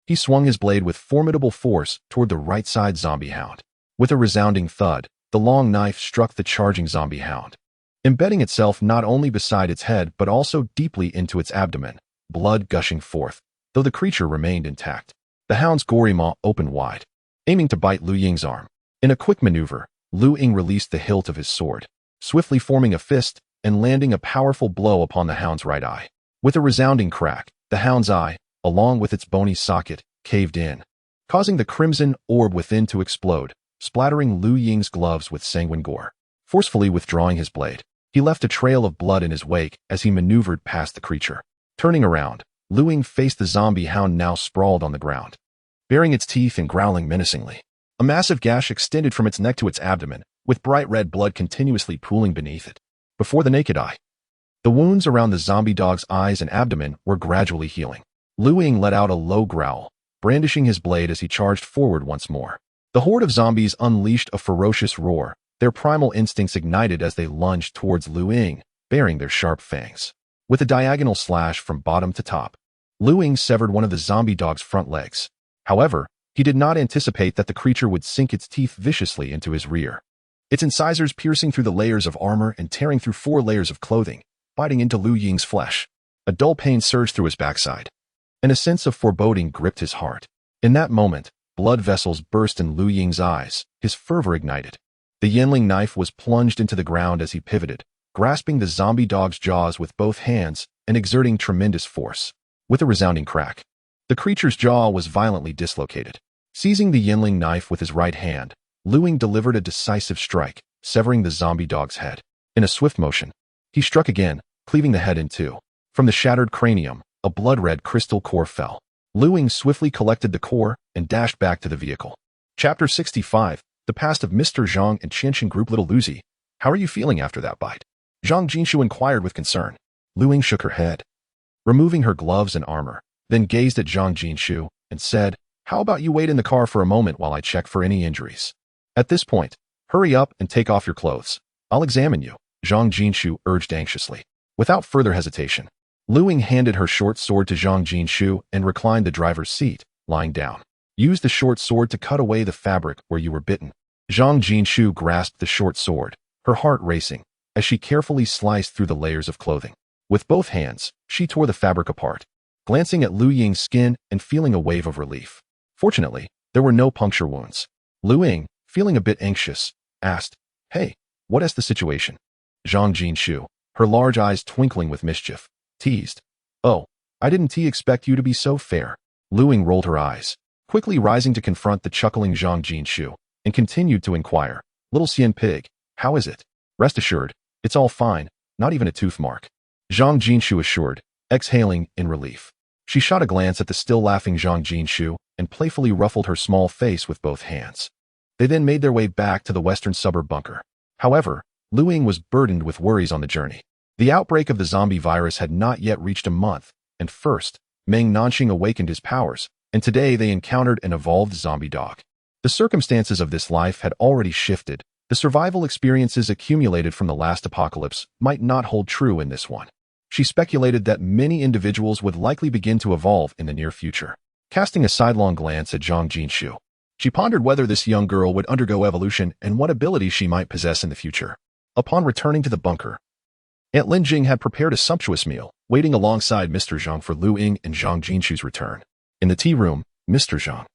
he swung his blade with formidable force toward the right side zombie hound. With a resounding thud, the long knife struck the charging zombie hound, embedding itself not only beside its head but also deeply into its abdomen, blood gushing forth, though the creature remained intact. The hound's gory maw opened wide, aiming to bite Lu Ying's arm. In a quick maneuver, Lu Ying released the hilt of his sword, swiftly forming a fist and landing a powerful blow upon the hound's right eye. With a resounding crack, the hound's eye, along with its bony socket, caved in, causing the crimson orb within to explode, splattering Lu Ying's gloves with sanguine gore. Forcefully withdrawing his blade, he left a trail of blood in his wake as he maneuvered past the creature. Turning around, Lu Ying faced the zombie hound now sprawled on the ground, baring its teeth and growling menacingly. A massive gash extended from its neck to its abdomen, with bright red blood continuously pooling beneath it. Before the naked eye, the wounds around the zombie dog's eyes and abdomen were gradually healing. Lu Ying let out a low growl, brandishing his blade as he charged forward once more. The horde of zombies unleashed a ferocious roar, their primal instincts ignited as they lunged towards Lu Ying, baring their sharp fangs. With a diagonal slash from bottom to top, Lu Ying severed one of the zombie dog's front legs. However, he did not anticipate that the creature would sink its teeth viciously into his rear, its incisors piercing through the layers of armor and tearing through 4 layers of clothing, biting into Lu Ying's flesh. A dull pain surged through his backside, and a sense of foreboding gripped his heart. In that moment, blood vessels burst in Lu Ying's eyes, his fervor ignited. The Yinling knife was plunged into the ground as he pivoted, grasping the zombie dog's jaws with both hands and exerting tremendous force. With a resounding crack, the creature's jaw was violently dislocated. Seizing the Yinling knife with his right hand, Lu Ying delivered a decisive strike, severing the zombie dog's head. In a swift motion, he struck again, cleaving the head in two. From the shattered cranium, a blood-red crystal core fell. Lu Ying swiftly collected the core and dashed back to the vehicle. Chapter 65, The Past of Mr. Zhang and Qianxin Group. Little Lucy, how are you feeling after that bite? Zhang Jinshu inquired with concern. Lu Ying shook her head, removing her gloves and armor, then gazed at Zhang Jinshu and said, "How about you wait in the car for a moment while I check for any injuries? At this point, hurry up and take off your clothes. I'll examine you," Zhang Jinshu urged anxiously. Without further hesitation, Lu Ying handed her short sword to Zhang Jinshu and reclined the driver's seat, lying down. "Use the short sword to cut away the fabric where you were bitten." Zhang Jinshu grasped the short sword, her heart racing, as she carefully sliced through the layers of clothing. With both hands, she tore the fabric apart, glancing at Lu Ying's skin and feeling a wave of relief. Fortunately, there were no puncture wounds. Lu Ying, feeling a bit anxious, asked, "Hey, what is the situation?" Zhang Jinshu, her large eyes twinkling with mischief, teased, "Oh, I didn't expect you to be so fair." Lu Ying rolled her eyes, quickly rising to confront the chuckling Zhang Jinshu, and continued to inquire, "Little Xian Pig, how is it?" "Rest assured, it's all fine, not even a tooth mark," Zhang Jinshu assured, exhaling in relief. She shot a glance at the still laughing Zhang Jinshu and playfully ruffled her small face with both hands. They then made their way back to the western suburb bunker. However, Lu Ying was burdened with worries on the journey. The outbreak of the zombie virus had not yet reached a month, and first, Meng Nanxing awakened his powers, and today they encountered an evolved zombie dog. The circumstances of this life had already shifted. The survival experiences accumulated from the last apocalypse might not hold true in this one. She speculated that many individuals would likely begin to evolve in the near future. Casting a sidelong glance at Zhang Jinshu, she pondered whether this young girl would undergo evolution and what abilities she might possess in the future. Upon returning to the bunker, Aunt Lin Jing had prepared a sumptuous meal, waiting alongside Mr. Zhang for Lu Ying and Zhang Jinshu's return. In the tea room, Mr. Zhang,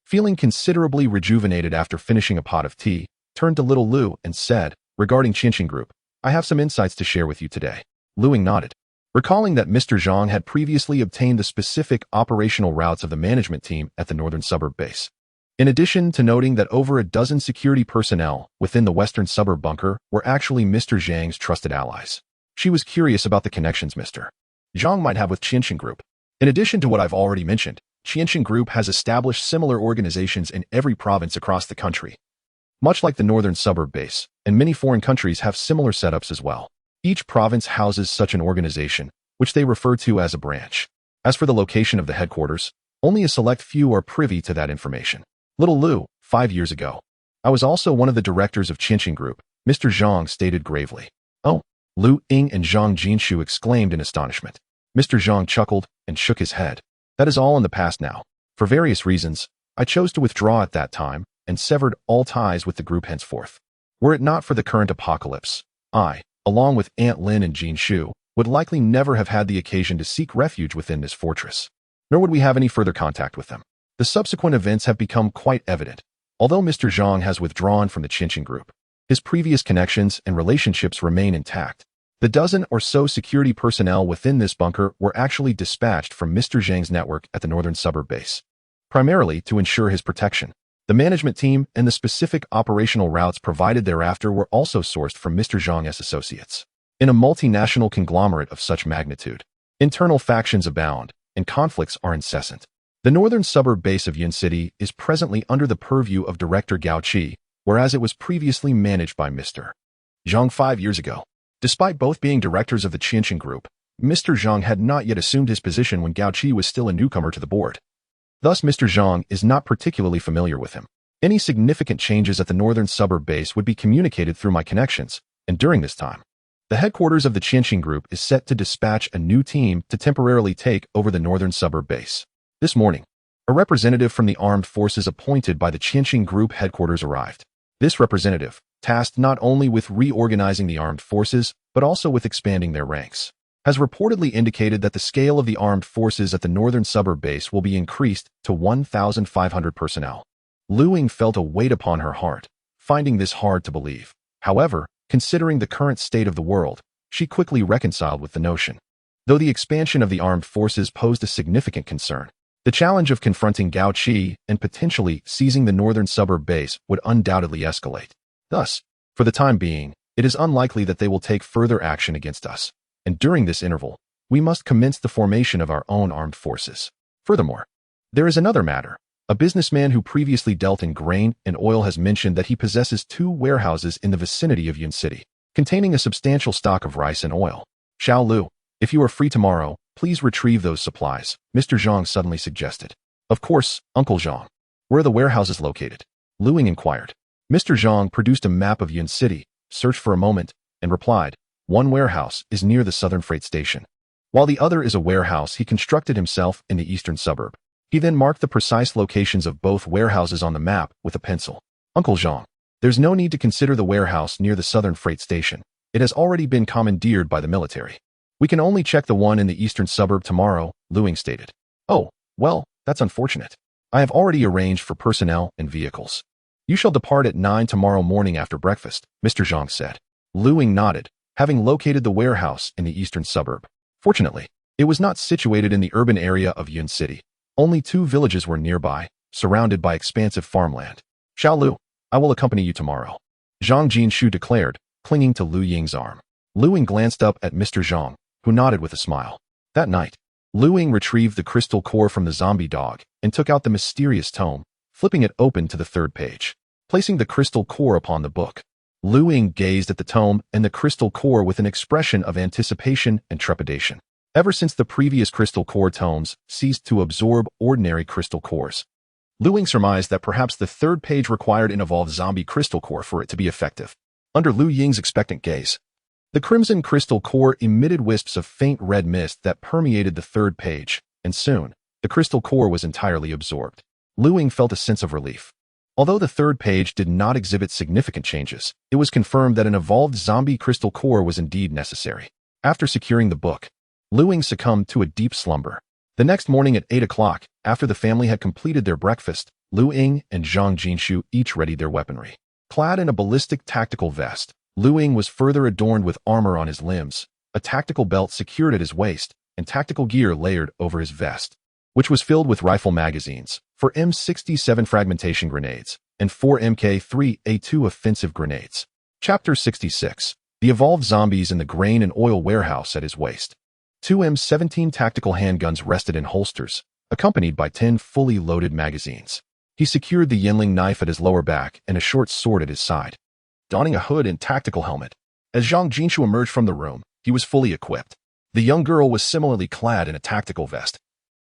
feeling considerably rejuvenated after finishing a pot of tea, turned to little Lu and said, "Regarding Qianxin Group, I have some insights to share with you today." Lu Ying nodded, recalling that Mr. Zhang had previously obtained the specific operational routes of the management team at the northern suburb base. In addition to noting that over a dozen security personnel within the western suburb bunker were actually Mr. Zhang's trusted allies. She was curious about the connections Mr. Zhang might have with Qianxin Group. In addition to what I've already mentioned, Qianxin Group has established similar organizations in every province across the country. Much like the northern suburb base, and many foreign countries have similar setups as well. Each province houses such an organization, which they refer to as a branch. As for the location of the headquarters, only a select few are privy to that information. Little Lu, 5 years ago. I was also one of the directors of Qinqing Group, Mr. Zhang stated gravely. Oh, Lu Ying and Zhang Jinshu exclaimed in astonishment. Mr. Zhang chuckled and shook his head. That is all in the past now. For various reasons, I chose to withdraw at that time and severed all ties with the group henceforth. Were it not for the current apocalypse, I, along with Aunt Lin and Jinshu, would likely never have had the occasion to seek refuge within this fortress. Nor would we have any further contact with them. The subsequent events have become quite evident. Although Mr. Zhang has withdrawn from the Qinqing Group, his previous connections and relationships remain intact. The dozen or so security personnel within this bunker were actually dispatched from Mr. Zhang's network at the northern suburb base, primarily to ensure his protection. The management team and the specific operational routes provided thereafter were also sourced from Mr. Zhang's associates. In a multinational conglomerate of such magnitude, internal factions abound, and conflicts are incessant. The northern suburb base of Yin City is presently under the purview of Director Gao Qi, whereas it was previously managed by Mr. Zhang 5 years ago. Despite both being directors of the Qinqing Group, Mr. Zhang had not yet assumed his position when Gao Qi was still a newcomer to the board. Thus, Mr. Zhang is not particularly familiar with him. Any significant changes at the northern suburb base would be communicated through my connections, and during this time, the headquarters of the Qinqing Group is set to dispatch a new team to temporarily take over the northern suburb base. This morning, a representative from the armed forces appointed by the Qinqing Group headquarters arrived. This representative, tasked not only with reorganizing the armed forces, but also with expanding their ranks, has reportedly indicated that the scale of the armed forces at the northern suburb base will be increased to 1,500 personnel. Lu Ying felt a weight upon her heart, finding this hard to believe. However, considering the current state of the world, she quickly reconciled with the notion. Though the expansion of the armed forces posed a significant concern, the challenge of confronting Gao Qi and potentially seizing the northern suburb base would undoubtedly escalate. Thus, for the time being, it is unlikely that they will take further action against us, and during this interval, we must commence the formation of our own armed forces. Furthermore, there is another matter. A businessman who previously dealt in grain and oil has mentioned that he possesses 2 warehouses in the vicinity of Yin City, containing a substantial stock of rice and oil. Xiao Lu, if you are free tomorrow, please retrieve those supplies, Mr. Zhang suddenly suggested. Of course, Uncle Zhang. Where are the warehouses located? Lu Ying inquired. Mr. Zhang produced a map of Yin City, searched for a moment, and replied, one warehouse is near the southern freight station, while the other is a warehouse he constructed himself in the eastern suburb. He then marked the precise locations of both warehouses on the map with a pencil. Uncle Zhang, there's no need to consider the warehouse near the southern freight station. It has already been commandeered by the military. We can only check the one in the eastern suburb tomorrow, Lu Ying stated. Oh, well, that's unfortunate. I have already arranged for personnel and vehicles. You shall depart at 9 tomorrow morning after breakfast, Mr. Zhang said. Lu Ying nodded, having located the warehouse in the eastern suburb. Fortunately, it was not situated in the urban area of Yin City. Only 2 villages were nearby, surrounded by expansive farmland. Xiao Lu, I will accompany you tomorrow, Zhang Jinshu declared, clinging to Lu Ying's arm. Lu Ying glanced up at Mr. Zhang, who nodded with a smile. That night, Lu Ying retrieved the crystal core from the zombie dog and took out the mysterious tome, flipping it open to the 3rd page. Placing the crystal core upon the book, Lu Ying gazed at the tome and the crystal core with an expression of anticipation and trepidation. Ever since the previous crystal core tomes ceased to absorb ordinary crystal cores, Lu Ying surmised that perhaps the 3rd page required an evolved zombie crystal core for it to be effective. Under Lu Ying's expectant gaze, the crimson crystal core emitted wisps of faint red mist that permeated the 3rd page, and soon, the crystal core was entirely absorbed. Lu Ying felt a sense of relief. Although the 3rd page did not exhibit significant changes, it was confirmed that an evolved zombie crystal core was indeed necessary. After securing the book, Lu Ying succumbed to a deep slumber. The next morning at 8 o'clock, after the family had completed their breakfast, Lu Ying and Zhang Jinshu each readied their weaponry. Clad in a ballistic tactical vest, Lu Ying was further adorned with armor on his limbs, a tactical belt secured at his waist, and tactical gear layered over his vest, which was filled with rifle magazines, 4 M67 fragmentation grenades, and 4 Mk3A2 offensive grenades. Chapter 66. The evolved zombies in the grain and oil warehouse at his waist. 2 M17 tactical handguns rested in holsters, accompanied by 10 fully loaded magazines. He secured the Yinling knife at his lower back and a short sword at his side, donning a hood and tactical helmet. As Zhang Jinshu emerged from the room, he was fully equipped. The young girl was similarly clad in a tactical vest,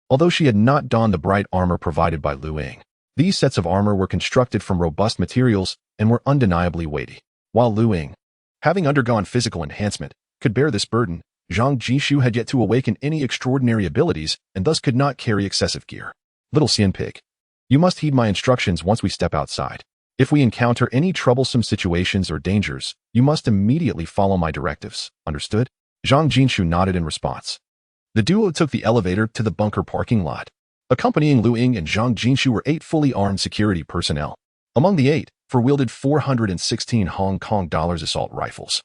although she had not donned the bright armor provided by Lu Ying. These sets of armor were constructed from robust materials and were undeniably weighty. While Lu Ying, having undergone physical enhancement, could bear this burden, Zhang Jishu had yet to awaken any extraordinary abilities and thus could not carry excessive gear. Little Xian Pig, you must heed my instructions once we step outside. If we encounter any troublesome situations or dangers, you must immediately follow my directives. Understood? Zhang Jishu nodded in response. The duo took the elevator to the bunker parking lot. Accompanying Lu Ying and Zhang Jishu were 8 fully armed security personnel. Among the 8, 4 wielded 416 Hong Kong dollars assault rifles.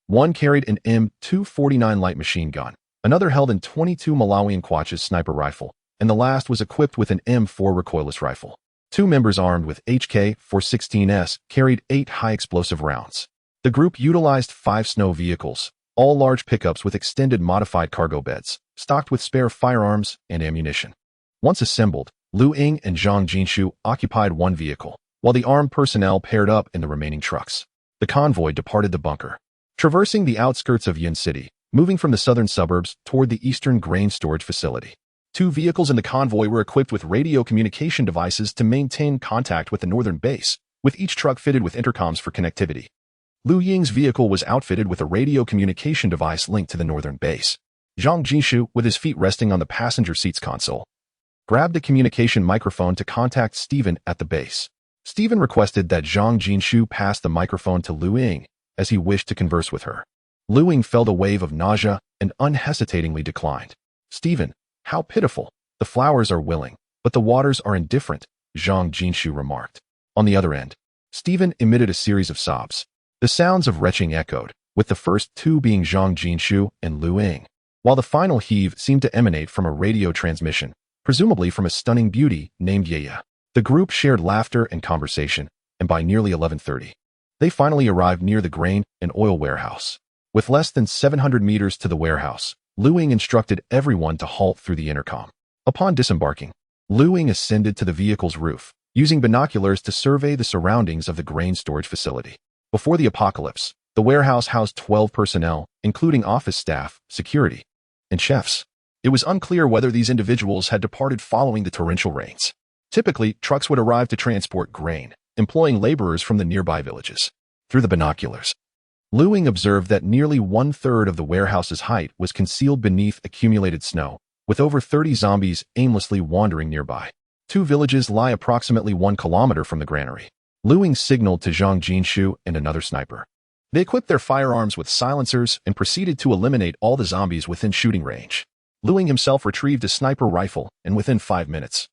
One carried an M249 light machine gun, another held an 22 Malawian Quach's sniper rifle, and the last was equipped with an M4 recoilless rifle. 2 members armed with HK-416s carried 8 high-explosive rounds. The group utilized 5 snow vehicles, all large pickups with extended modified cargo beds, stocked with spare firearms and ammunition. Once assembled, Lu Ying and Zhang Jishu occupied one vehicle, while the armed personnel paired up in the remaining trucks. The convoy departed the bunker, traversing the outskirts of Yin City, moving from the southern suburbs toward the eastern grain storage facility. 2 vehicles in the convoy were equipped with radio communication devices to maintain contact with the northern base, with each truck fitted with intercoms for connectivity. Lu Ying's vehicle was outfitted with a radio communication device linked to the northern base. Zhang Jishu, with his feet resting on the passenger seat's console, grabbed a communication microphone to contact Stephen at the base. Stephen requested that Zhang Jishu pass the microphone to Lu Ying, as he wished to converse with her. Lu Ying felt a wave of nausea and unhesitatingly declined. Stephen, how pitiful. The flowers are willing, but the waters are indifferent, Zhang Jishu remarked. On the other end, Stephen emitted a series of sobs. The sounds of retching echoed, with the first 2 being Zhang Jishu and Lu Ying, while the final heave seemed to emanate from a radio transmission, presumably from a stunning beauty named Yeya. The group shared laughter and conversation, and by nearly 11:30, they finally arrived near the grain and oil warehouse. With less than 700 meters to the warehouse, Lu Ying instructed everyone to halt through the intercom. Upon disembarking, Lu Ying ascended to the vehicle's roof, using binoculars to survey the surroundings of the grain storage facility. Before the apocalypse, the warehouse housed 12 personnel, including office staff, security, and chefs. It was unclear whether these individuals had departed following the torrential rains. Typically, trucks would arrive to transport grain, employing laborers from the nearby villages. Through the binoculars, Lu Ying observed that nearly 1/3 of the warehouse's height was concealed beneath accumulated snow, with over 30 zombies aimlessly wandering nearby. 2 villages lie approximately 1 kilometer from the granary. Lu Ying signaled to Zhang Jishu and another sniper. They equipped their firearms with silencers and proceeded to eliminate all the zombies within shooting range. Lu Ying himself retrieved a sniper rifle, and within 5 minutes,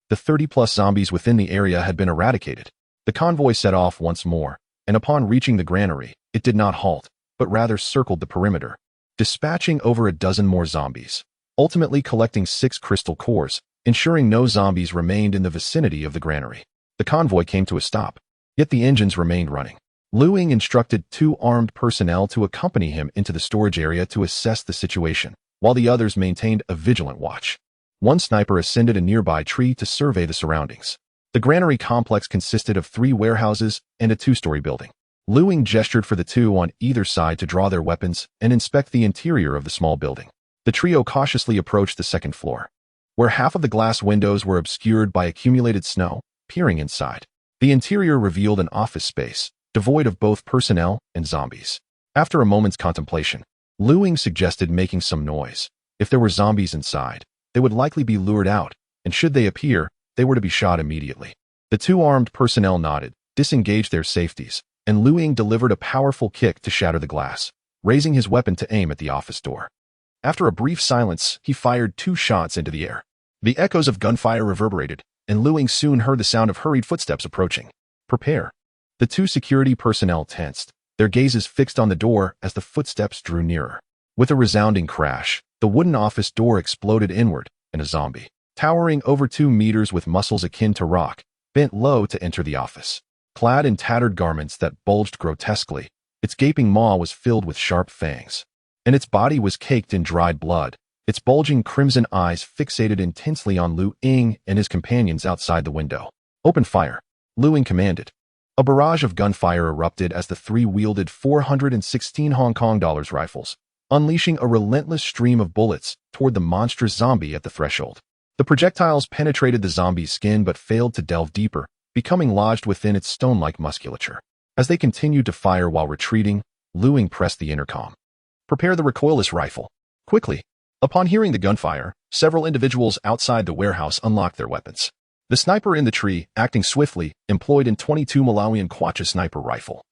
the 30-plus zombies within the area had been eradicated. The convoy set off once more, and upon reaching the granary, it did not halt, but rather circled the perimeter, dispatching over a dozen more zombies, ultimately collecting 6 crystal cores, ensuring no zombies remained in the vicinity of the granary. The convoy came to a stop, yet the engines remained running. Lu Ying instructed 2 armed personnel to accompany him into the storage area to assess the situation, while the others maintained a vigilant watch. One sniper ascended a nearby tree to survey the surroundings. The granary complex consisted of 3 warehouses and a 2-story building. Lu Ying gestured for the 2 on either side to draw their weapons and inspect the interior of the small building. The trio cautiously approached the 2nd floor, where half of the glass windows were obscured by accumulated snow. Peering inside, the interior revealed an office space, devoid of both personnel and zombies. After a moment's contemplation, Lu Ying suggested making some noise. If there were zombies inside, they would likely be lured out, and should they appear, they were to be shot immediately. The 2 armed personnel nodded, disengaged their safeties, and Lu Ying delivered a powerful kick to shatter the glass, raising his weapon to aim at the office door. After a brief silence, he fired 2 shots into the air. The echoes of gunfire reverberated, and Lu Ying soon heard the sound of hurried footsteps approaching. Prepare. The 2 security personnel tensed, their gazes fixed on the door as the footsteps drew nearer. With a resounding crash, the wooden office door exploded inward, and a zombie, towering over 2 meters with muscles akin to rock, bent low to enter the office. Clad in tattered garments that bulged grotesquely, its gaping maw was filled with sharp fangs, and its body was caked in dried blood. Its bulging crimson eyes fixated intensely on Lu Ying and his companions outside the window. Open fire, Lu Ying commanded. A barrage of gunfire erupted as the 3 wielded 416 Hong Kong dollars rifles, unleashing a relentless stream of bullets toward the monstrous zombie at the threshold. The projectiles penetrated the zombie's skin but failed to delve deeper, becoming lodged within its stone-like musculature. As they continued to fire while retreating, Lu Ying pressed the intercom. "Prepare the recoilless rifle. Quickly." Upon hearing the gunfire, several individuals outside the warehouse unlocked their weapons. The sniper in the tree, acting swiftly, employed a 22 Malawian Kwacha sniper rifle.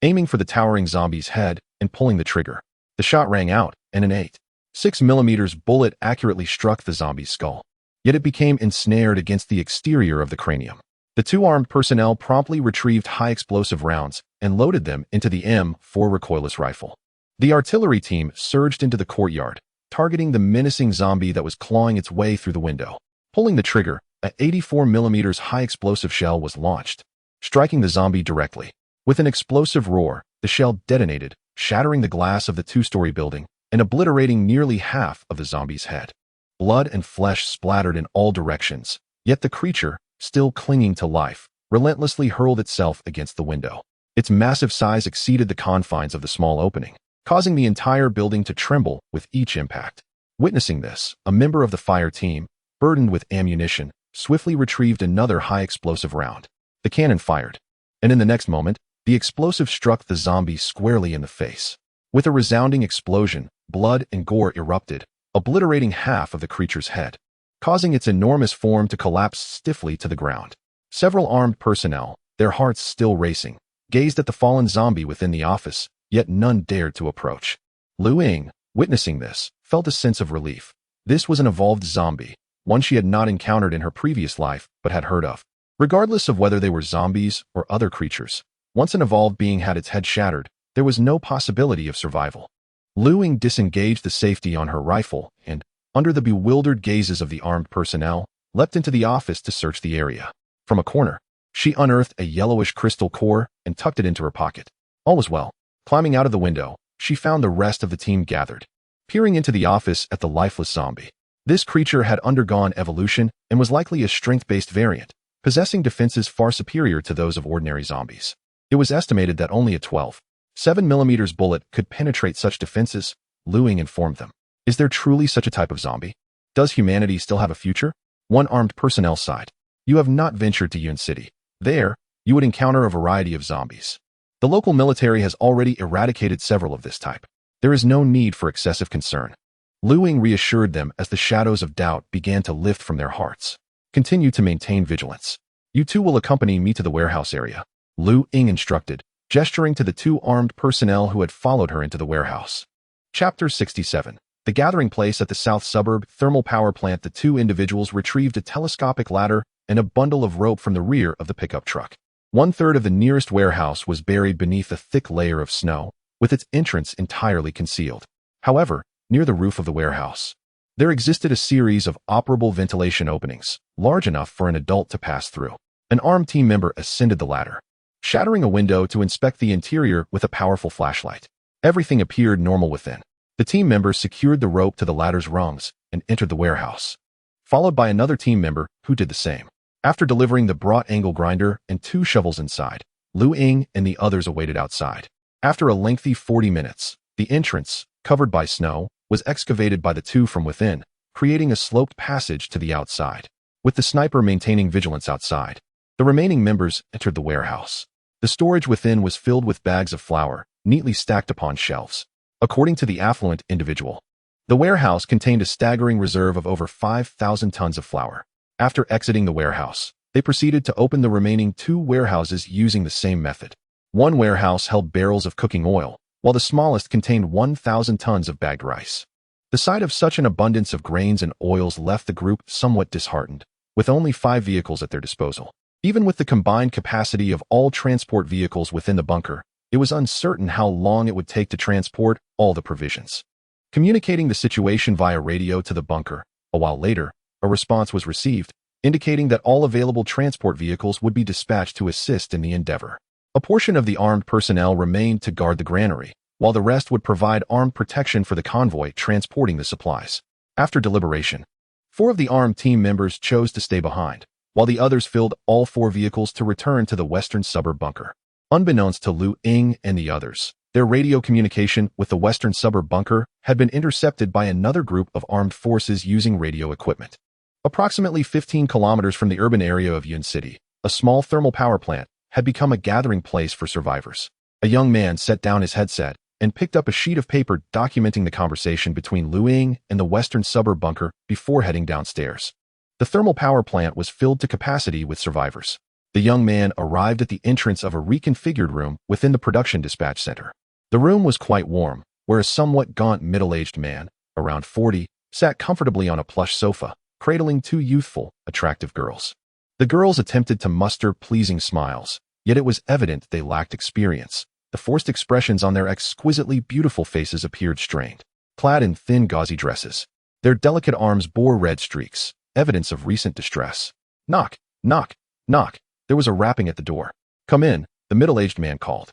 Aiming for the towering zombie's head and pulling the trigger, the shot rang out, and an 8.6 mm bullet accurately struck the zombie's skull. Yet it became ensnared against the exterior of the cranium. The two armed personnel promptly retrieved high-explosive rounds and loaded them into the M4 recoilless rifle. The artillery team surged into the courtyard, targeting the menacing zombie that was clawing its way through the window. Pulling the trigger, an 84 mm high-explosive shell was launched, striking the zombie directly. With an explosive roar, the shell detonated, shattering the glass of the two-story building and obliterating nearly half of the zombie's head. Blood and flesh splattered in all directions, yet the creature, still clinging to life, relentlessly hurled itself against the window. Its massive size exceeded the confines of the small opening, causing the entire building to tremble with each impact. Witnessing this, a member of the fire team, burdened with ammunition, swiftly retrieved another high-explosive round. The cannon fired, and in the next moment, the explosive struck the zombie squarely in the face. With a resounding explosion, blood and gore erupted, obliterating half of the creature's head, causing its enormous form to collapse stiffly to the ground. Several armed personnel, their hearts still racing, gazed at the fallen zombie within the office, yet none dared to approach. Lu Ying, witnessing this, felt a sense of relief. This was an evolved zombie, one she had not encountered in her previous life but had heard of. Regardless of whether they were zombies or other creatures, once an evolved being had its head shattered, there was no possibility of survival. Lu Ying disengaged the safety on her rifle and, under the bewildered gazes of the armed personnel, leapt into the office to search the area. From a corner, she unearthed a yellowish crystal core and tucked it into her pocket. All was well. Climbing out of the window, she found the rest of the team gathered, peering into the office at the lifeless zombie. This creature had undergone evolution and was likely a strength-based variant, possessing defenses far superior to those of ordinary zombies. It was estimated that only a 12.7 mm bullet could penetrate such defenses, Lu Ying informed them. Is there truly such a type of zombie? Does humanity still have a future? One armed personnel sighed. You have not ventured to Yun City. There, you would encounter a variety of zombies. The local military has already eradicated several of this type. There is no need for excessive concern. Lu Ying reassured them as the shadows of doubt began to lift from their hearts. Continue to maintain vigilance. You two will accompany me to the warehouse area, Lu Ying instructed, gesturing to the two armed personnel who had followed her into the warehouse. Chapter 67. The gathering place at the South Suburb thermal power plant. The two individuals retrieved a telescopic ladder and a bundle of rope from the rear of the pickup truck. 1/3 of the nearest warehouse was buried beneath a thick layer of snow, with its entrance entirely concealed. However, near the roof of the warehouse, there existed a series of operable ventilation openings, large enough for an adult to pass through. An armed team member ascended the ladder, shattering a window to inspect the interior with a powerful flashlight. Everything appeared normal within. The team member secured the rope to the ladder's rungs and entered the warehouse, followed by another team member who did the same. After delivering the brought angle grinder and 2 shovels inside, Lu Ying and the others awaited outside. After a lengthy 40 minutes, the entrance, covered by snow, was excavated by the two from within, creating a sloped passage to the outside. With the sniper maintaining vigilance outside, the remaining members entered the warehouse. The storage within was filled with bags of flour, neatly stacked upon shelves. According to the affluent individual, the warehouse contained a staggering reserve of over 5,000 tons of flour. After exiting the warehouse, they proceeded to open the remaining 2 warehouses using the same method. One warehouse held barrels of cooking oil, while the smallest contained 1,000 tons of bagged rice. The sight of such an abundance of grains and oils left the group somewhat disheartened, with only 5 vehicles at their disposal. Even with the combined capacity of all transport vehicles within the bunker, it was uncertain how long it would take to transport all the provisions. Communicating the situation via radio to the bunker, a while later, a response was received, indicating that all available transport vehicles would be dispatched to assist in the endeavor. A portion of the armed personnel remained to guard the granary, while the rest would provide armed protection for the convoy transporting the supplies. After deliberation, 4 of the armed team members chose to stay behind, while the others filled all 4 vehicles to return to the western suburb bunker. Unbeknownst to Lu Ying and the others, Their radio communication with the western suburb bunker had been intercepted by another group of armed forces using radio equipment. Approximately 15 kilometers from the urban area of Ying City, a small thermal power plant had become a gathering place for survivors. A young man set down his headset and picked up a sheet of paper documenting the conversation between Lu Ying and the western suburb bunker before heading downstairs. The thermal power plant was filled to capacity with survivors. The young man arrived at the entrance of a reconfigured room within the production dispatch center. The room was quite warm, where a somewhat gaunt middle-aged man, around 40, sat comfortably on a plush sofa, cradling two youthful, attractive girls. The girls attempted to muster pleasing smiles, yet it was evident they lacked experience. The forced expressions on their exquisitely beautiful faces appeared strained. Clad in thin gauzy dresses, their delicate arms bore red streaks, evidence of recent distress. Knock, knock, knock. There was a rapping at the door. Come in, the middle-aged man called.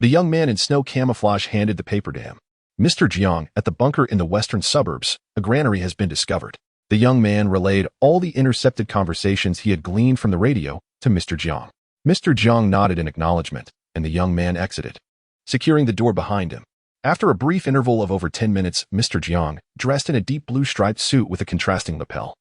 The young man in snow camouflage handed the paper to him. Mr. Jiang, at the bunker in the western suburbs, a granary has been discovered. The young man relayed all the intercepted conversations he had gleaned from the radio to Mr. Jiang. Mr. Jiang nodded in acknowledgement, and the young man exited, securing the door behind him. After a brief interval of over 10 minutes, Mr. Jiang, dressed in a deep blue striped suit with a contrasting lapel,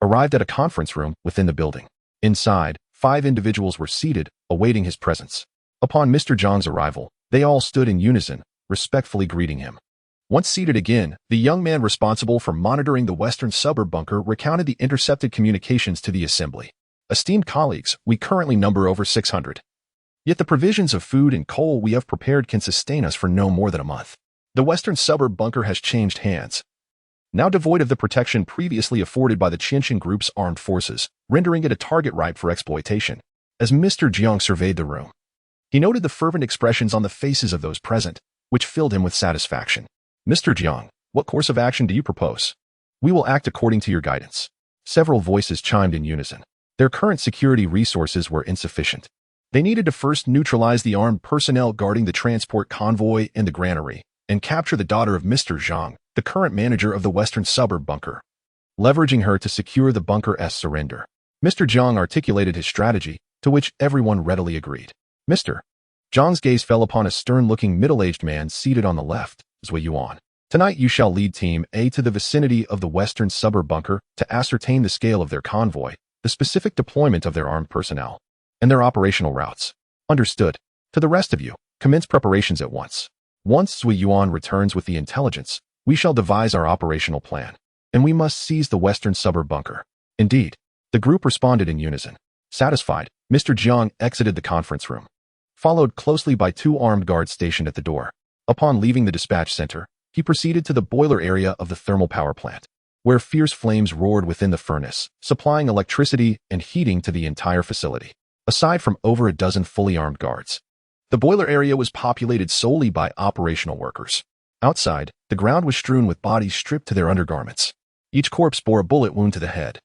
arrived at a conference room within the building. Inside, 5 individuals were seated, awaiting his presence. Upon Mr. Jiang's arrival, they all stood in unison, respectfully greeting him. Once seated again, the young man responsible for monitoring the western suburb bunker recounted the intercepted communications to the assembly. Esteemed colleagues, we currently number over 600. Yet the provisions of food and coal we have prepared can sustain us for no more than a month. The western suburb bunker has changed hands, now devoid of the protection previously afforded by the Qianxin Group's armed forces, rendering it a target ripe for exploitation. As Mr. Jiang surveyed the room, he noted the fervent expressions on the faces of those present, which filled him with satisfaction. Mr. Jiang, what course of action do you propose? We will act according to your guidance. Several voices chimed in unison. Their current security resources were insufficient. They needed to first neutralize the armed personnel guarding the transport convoy and the granary, and capture the daughter of Mr. Zhang, the current manager of the western suburb bunker, leveraging her to secure the bunker's surrender. Mr. Jiang articulated his strategy, to which everyone readily agreed. Mr. Zhang's gaze fell upon a stern-looking middle-aged man seated on the left, Zui Yuan. Tonight you shall lead Team A to the vicinity of the western suburb bunker to ascertain the scale of their convoy, the specific deployment of their armed personnel, and their operational routes. Understood. To the rest of you, commence preparations at once. Once Zui Yuan returns with the intelligence, we shall devise our operational plan, and we must seize the western suburb bunker. Indeed. The group responded in unison. Satisfied, Mr. Jiang exited the conference room, followed closely by 2 armed guards stationed at the door. Upon leaving the dispatch center, he proceeded to the boiler area of the thermal power plant, where fierce flames roared within the furnace, supplying electricity and heating to the entire facility. Aside from over a dozen fully armed guards, the boiler area was populated solely by operational workers. Outside, the ground was strewn with bodies stripped to their undergarments. Each corpse bore a bullet wound to the head.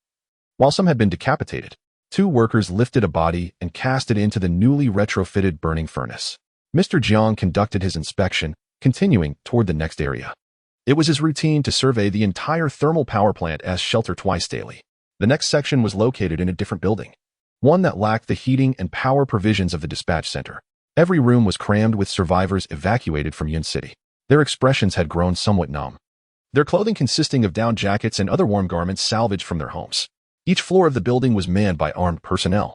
While some had been decapitated, 2 workers lifted a body and cast it into the newly retrofitted burning furnace. Mr. Jiang conducted his inspection, continuing toward the next area. It was his routine to survey the entire thermal power plant as shelter twice daily. The next section was located in a different building, one that lacked the heating and power provisions of the dispatch center. Every room was crammed with survivors evacuated from Ying City. Their expressions had grown somewhat numb, their clothing consisting of down jackets and other warm garments salvaged from their homes. Each floor of the building was manned by armed personnel,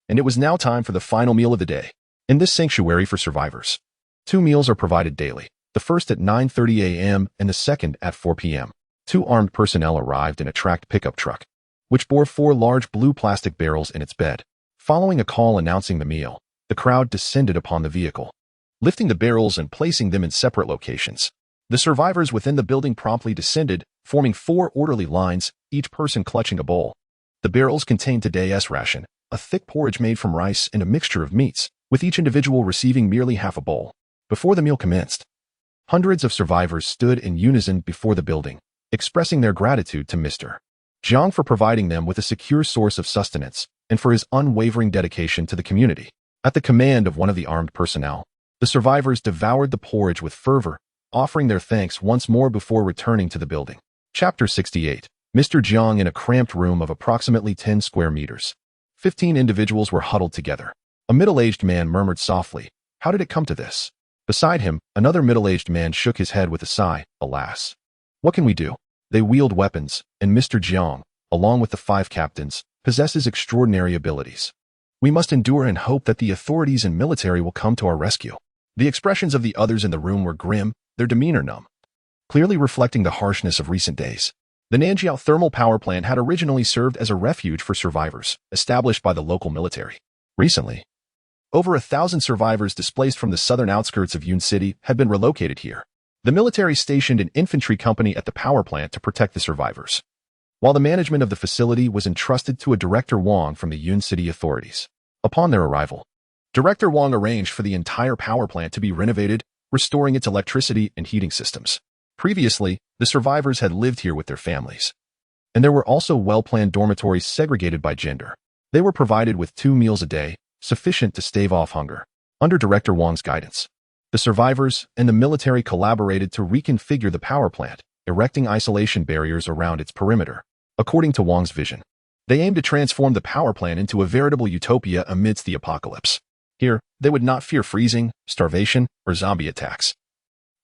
and it was now time for the final meal of the day. In this sanctuary for survivors, 2 meals are provided daily, the first at 9:30 a.m. and the second at 4 p.m. 2 armed personnel arrived in a tracked pickup truck, which bore 4 large blue plastic barrels in its bed. Following a call announcing the meal, the crowd descended upon the vehicle, lifting the barrels and placing them in separate locations. The survivors within the building promptly descended, forming 4 orderly lines, each person clutching a bowl. The barrels contained today's ration, a thick porridge made from rice and a mixture of meats, with each individual receiving merely half a bowl. Before the meal commenced, hundreds of survivors stood in unison before the building, expressing their gratitude to Mr. Jiang for providing them with a secure source of sustenance and for his unwavering dedication to the community. At the command of one of the armed personnel, the survivors devoured the porridge with fervor, offering their thanks once more before returning to the building. Chapter 68. Mr. Jiang in a cramped room of approximately 10 square meters. 15 individuals were huddled together. A middle-aged man murmured softly, "How did it come to this?" Beside him, another middle-aged man shook his head with a sigh. Alas. What can we do? They wield weapons, and Mr. Jiang, along with the 5 captains, possesses extraordinary abilities. We must endure and hope that the authorities and military will come to our rescue. The expressions of the others in the room were grim, their demeanor numb, clearly reflecting the harshness of recent days. The Nanjiao thermal power plant had originally served as a refuge for survivors, established by the local military. Recently, over 1,000 survivors displaced from the southern outskirts of Yun City had been relocated here. The military stationed an infantry company at the power plant to protect the survivors, while the management of the facility was entrusted to a Director Wang from the Yun City authorities. Upon their arrival, Director Wang arranged for the entire power plant to be renovated, restoring its electricity and heating systems. Previously, the survivors had lived here with their families, and there were also well-planned dormitories segregated by gender. They were provided with 2 meals a day, sufficient to stave off hunger. Under Director Wang's guidance, the survivors and the military collaborated to reconfigure the power plant, erecting isolation barriers around its perimeter. According to Wang's vision, they aimed to transform the power plant into a veritable utopia amidst the apocalypse. Here, they would not fear freezing, starvation, or zombie attacks.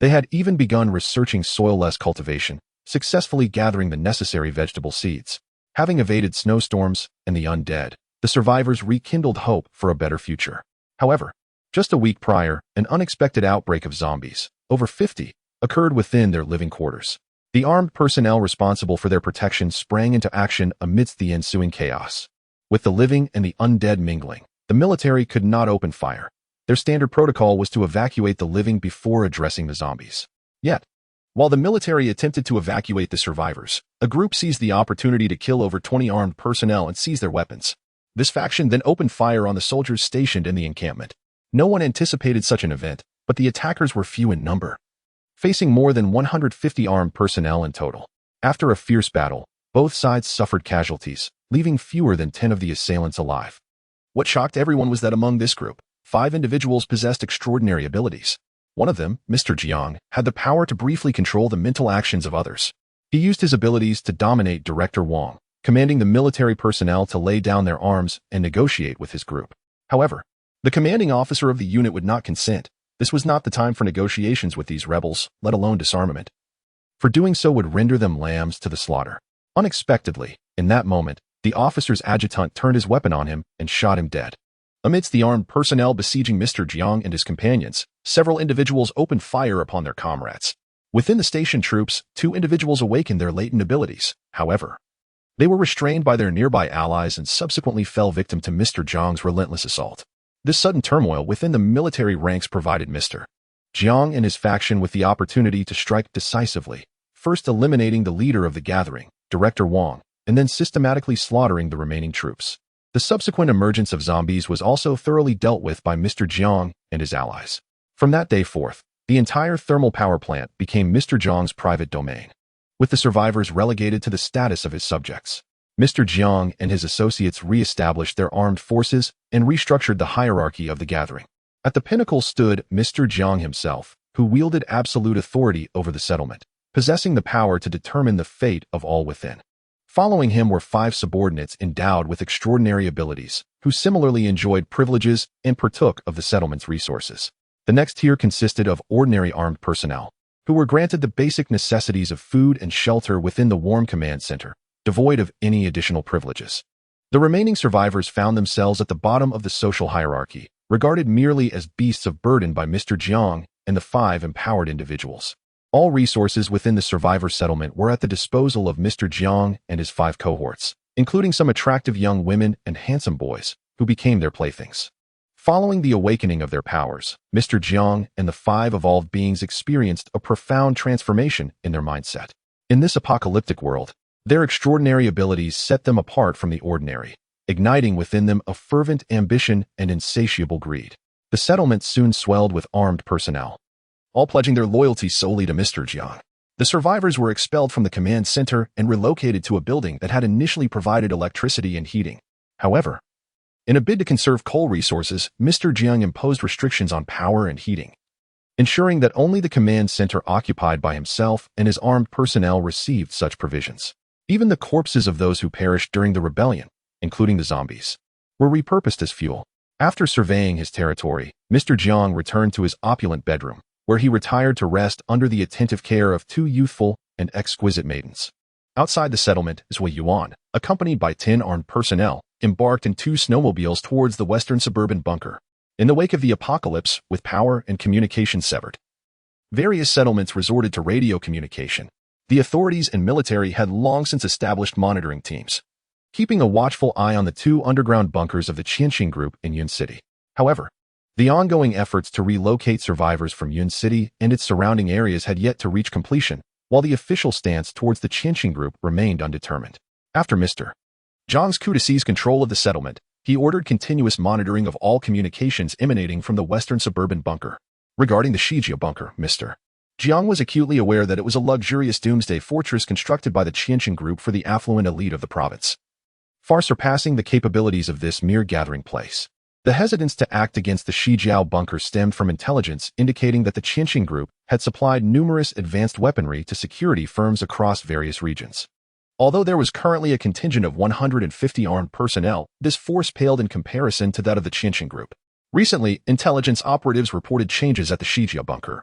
They had even begun researching soil-less cultivation, successfully gathering the necessary vegetable seeds. Having evaded snowstorms and the undead, the survivors rekindled hope for a better future. However, just a week prior, an unexpected outbreak of zombies, over 50, occurred within their living quarters. The armed personnel responsible for their protection sprang into action amidst the ensuing chaos. With the living and the undead mingling, the military could not open fire. Their standard protocol was to evacuate the living before addressing the zombies. Yet, while the military attempted to evacuate the survivors, a group seized the opportunity to kill over 20 armed personnel and seize their weapons. This faction then opened fire on the soldiers stationed in the encampment. No one anticipated such an event, but the attackers were few in number, facing more than 150 armed personnel in total. After a fierce battle, both sides suffered casualties, leaving fewer than 10 of the assailants alive. What shocked everyone was that among this group, 5 individuals possessed extraordinary abilities. One of them, Mr. Jiang, had the power to briefly control the mental actions of others. He used his abilities to dominate Director Wang, commanding the military personnel to lay down their arms and negotiate with his group. However, the commanding officer of the unit would not consent. This was not the time for negotiations with these rebels, let alone disarmament. For doing so would render them lambs to the slaughter. Unexpectedly, in that moment, the officer's adjutant turned his weapon on him and shot him dead. Amidst the armed personnel besieging Mr. Jiang and his companions, several individuals opened fire upon their comrades. Within the station troops, 2 individuals awakened their latent abilities. However, they were restrained by their nearby allies and subsequently fell victim to Mr. Jiang's relentless assault. This sudden turmoil within the military ranks provided Mr. Jiang and his faction with the opportunity to strike decisively, first eliminating the leader of the gathering, Director Wang, and then systematically slaughtering the remaining troops. The subsequent emergence of zombies was also thoroughly dealt with by Mr. Jiang and his allies. From that day forth, the entire thermal power plant became Mr. Jiang's private domain, with the survivors relegated to the status of his subjects. Mr. Jiang and his associates re-established their armed forces and restructured the hierarchy of the gathering. At the pinnacle stood Mr. Jiang himself, who wielded absolute authority over the settlement, possessing the power to determine the fate of all within. Following him were 5 subordinates endowed with extraordinary abilities, who similarly enjoyed privileges and partook of the settlement's resources. The next tier consisted of ordinary armed personnel, who were granted the basic necessities of food and shelter within the warm command center, devoid of any additional privileges. The remaining survivors found themselves at the bottom of the social hierarchy, regarded merely as beasts of burden by Mr. Jiang and the 5 empowered individuals. All resources within the survivor settlement were at the disposal of Mr. Jiang and his 5 cohorts, including some attractive young women and handsome boys, who became their playthings. Following the awakening of their powers, Mr. Jiang and the 5 evolved beings experienced a profound transformation in their mindset. In this apocalyptic world, their extraordinary abilities set them apart from the ordinary, igniting within them a fervent ambition and insatiable greed. The settlement soon swelled with armed personnel, all pledging their loyalty solely to Mr. Jiang. The survivors were expelled from the command center and relocated to a building that had initially provided electricity and heating. However, in a bid to conserve coal resources, Mr. Jiang imposed restrictions on power and heating, ensuring that only the command center occupied by himself and his armed personnel received such provisions. Even the corpses of those who perished during the rebellion, including the zombies, were repurposed as fuel. After surveying his territory, Mr. Jiang returned to his opulent bedroom, where he retired to rest under the attentive care of two youthful and exquisite maidens. Outside the settlement, Zui Yuan, accompanied by 10 armed personnel, embarked in 2 snowmobiles towards the western suburban bunker. In the wake of the apocalypse, with power and communication severed, various settlements resorted to radio communication. The authorities and military had long since established monitoring teams, keeping a watchful eye on the 2 underground bunkers of the Qianxing group in Yun City. However, the ongoing efforts to relocate survivors from Yun City and its surrounding areas had yet to reach completion, while the official stance towards the Qianxing group remained undetermined. After Mr. Zhang's coup to seize control of the settlement, he ordered continuous monitoring of all communications emanating from the western suburban bunker. Regarding the Shijia bunker, Mr. Jiang was acutely aware that it was a luxurious doomsday fortress constructed by the Qianxing group for the affluent elite of the province, far surpassing the capabilities of this mere gathering place. The hesitance to act against the Shijiao bunker stemmed from intelligence indicating that the Qianxing group had supplied numerous advanced weaponry to security firms across various regions. Although there was currently a contingent of 150 armed personnel, this force paled in comparison to that of the Qianxing group. Recently, intelligence operatives reported changes at the Shijia bunker,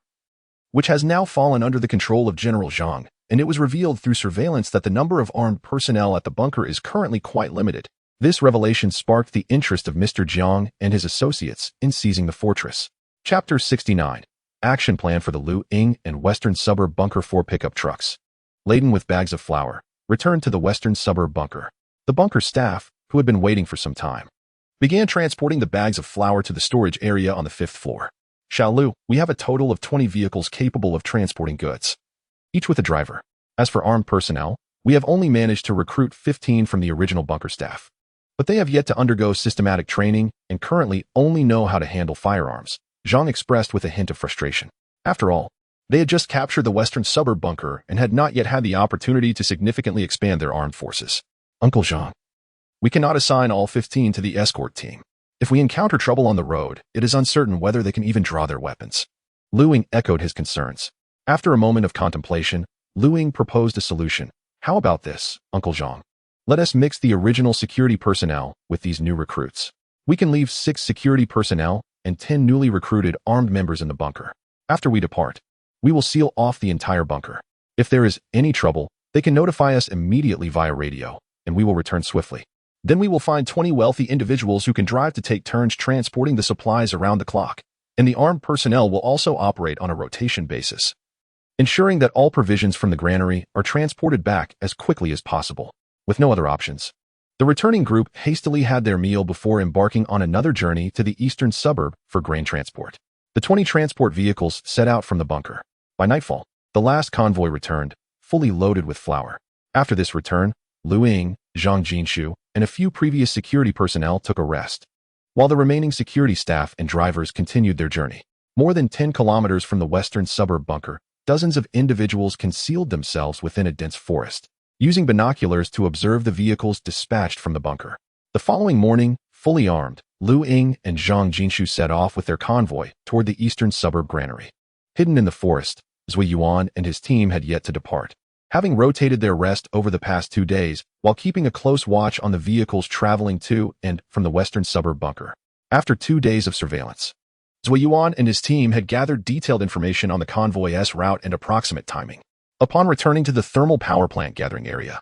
which has now fallen under the control of General Zhang, and it was revealed through surveillance that the number of armed personnel at the bunker is currently quite limited. This revelation sparked the interest of Mr. Jiang and his associates in seizing the fortress. Chapter 69. Action Plan for the Lu Ying and Western Suburb Bunker. 4 pickup trucks, laden with bags of flour, returned to the Western Suburb Bunker. The bunker staff, who had been waiting for some time, began transporting the bags of flour to the storage area on the 5th floor. Xiaolu, we have a total of 20 vehicles capable of transporting goods, each with a driver. As for armed personnel, we have only managed to recruit 15 from the original bunker staff, but they have yet to undergo systematic training and currently only know how to handle firearms, Zhang expressed with a hint of frustration. After all, they had just captured the Western Suburb Bunker and had not yet had the opportunity to significantly expand their armed forces. Uncle Zhang, we cannot assign all 15 to the escort team. If we encounter trouble on the road, it is uncertain whether they can even draw their weapons. Lu Ying echoed his concerns. After a moment of contemplation, Lu Ying proposed a solution. How about this, Uncle Zhang? Let us mix the original security personnel with these new recruits. We can leave 6 security personnel and 10 newly recruited armed members in the bunker. After we depart, we will seal off the entire bunker. If there is any trouble, they can notify us immediately via radio, and we will return swiftly. Then we will find 20 wealthy individuals who can drive to take turns transporting the supplies around the clock, and the armed personnel will also operate on a rotation basis, ensuring that all provisions from the granary are transported back as quickly as possible. With no other options, the returning group hastily had their meal before embarking on another journey to the eastern suburb for grain transport. The 20 transport vehicles set out from the bunker. By nightfall, the last convoy returned, fully loaded with flour. After this return, Lu Ying, Zhang Jinshu, and a few previous security personnel took a rest, while the remaining security staff and drivers continued their journey. More than 10 kilometers from the western suburb bunker, dozens of individuals concealed themselves within a dense forest, using binoculars to observe the vehicles dispatched from the bunker. The following morning, fully armed, Lu Ying and Zhang Jinshu set off with their convoy toward the eastern suburb granary. Hidden in the forest, Zui Yuan and his team had yet to depart, having rotated their rest over the past 2 days while keeping a close watch on the vehicles traveling to and from the western suburb bunker. After 2 days of surveillance, Zui Yuan and his team had gathered detailed information on the convoy's route and approximate timing. Upon returning to the thermal power plant gathering area,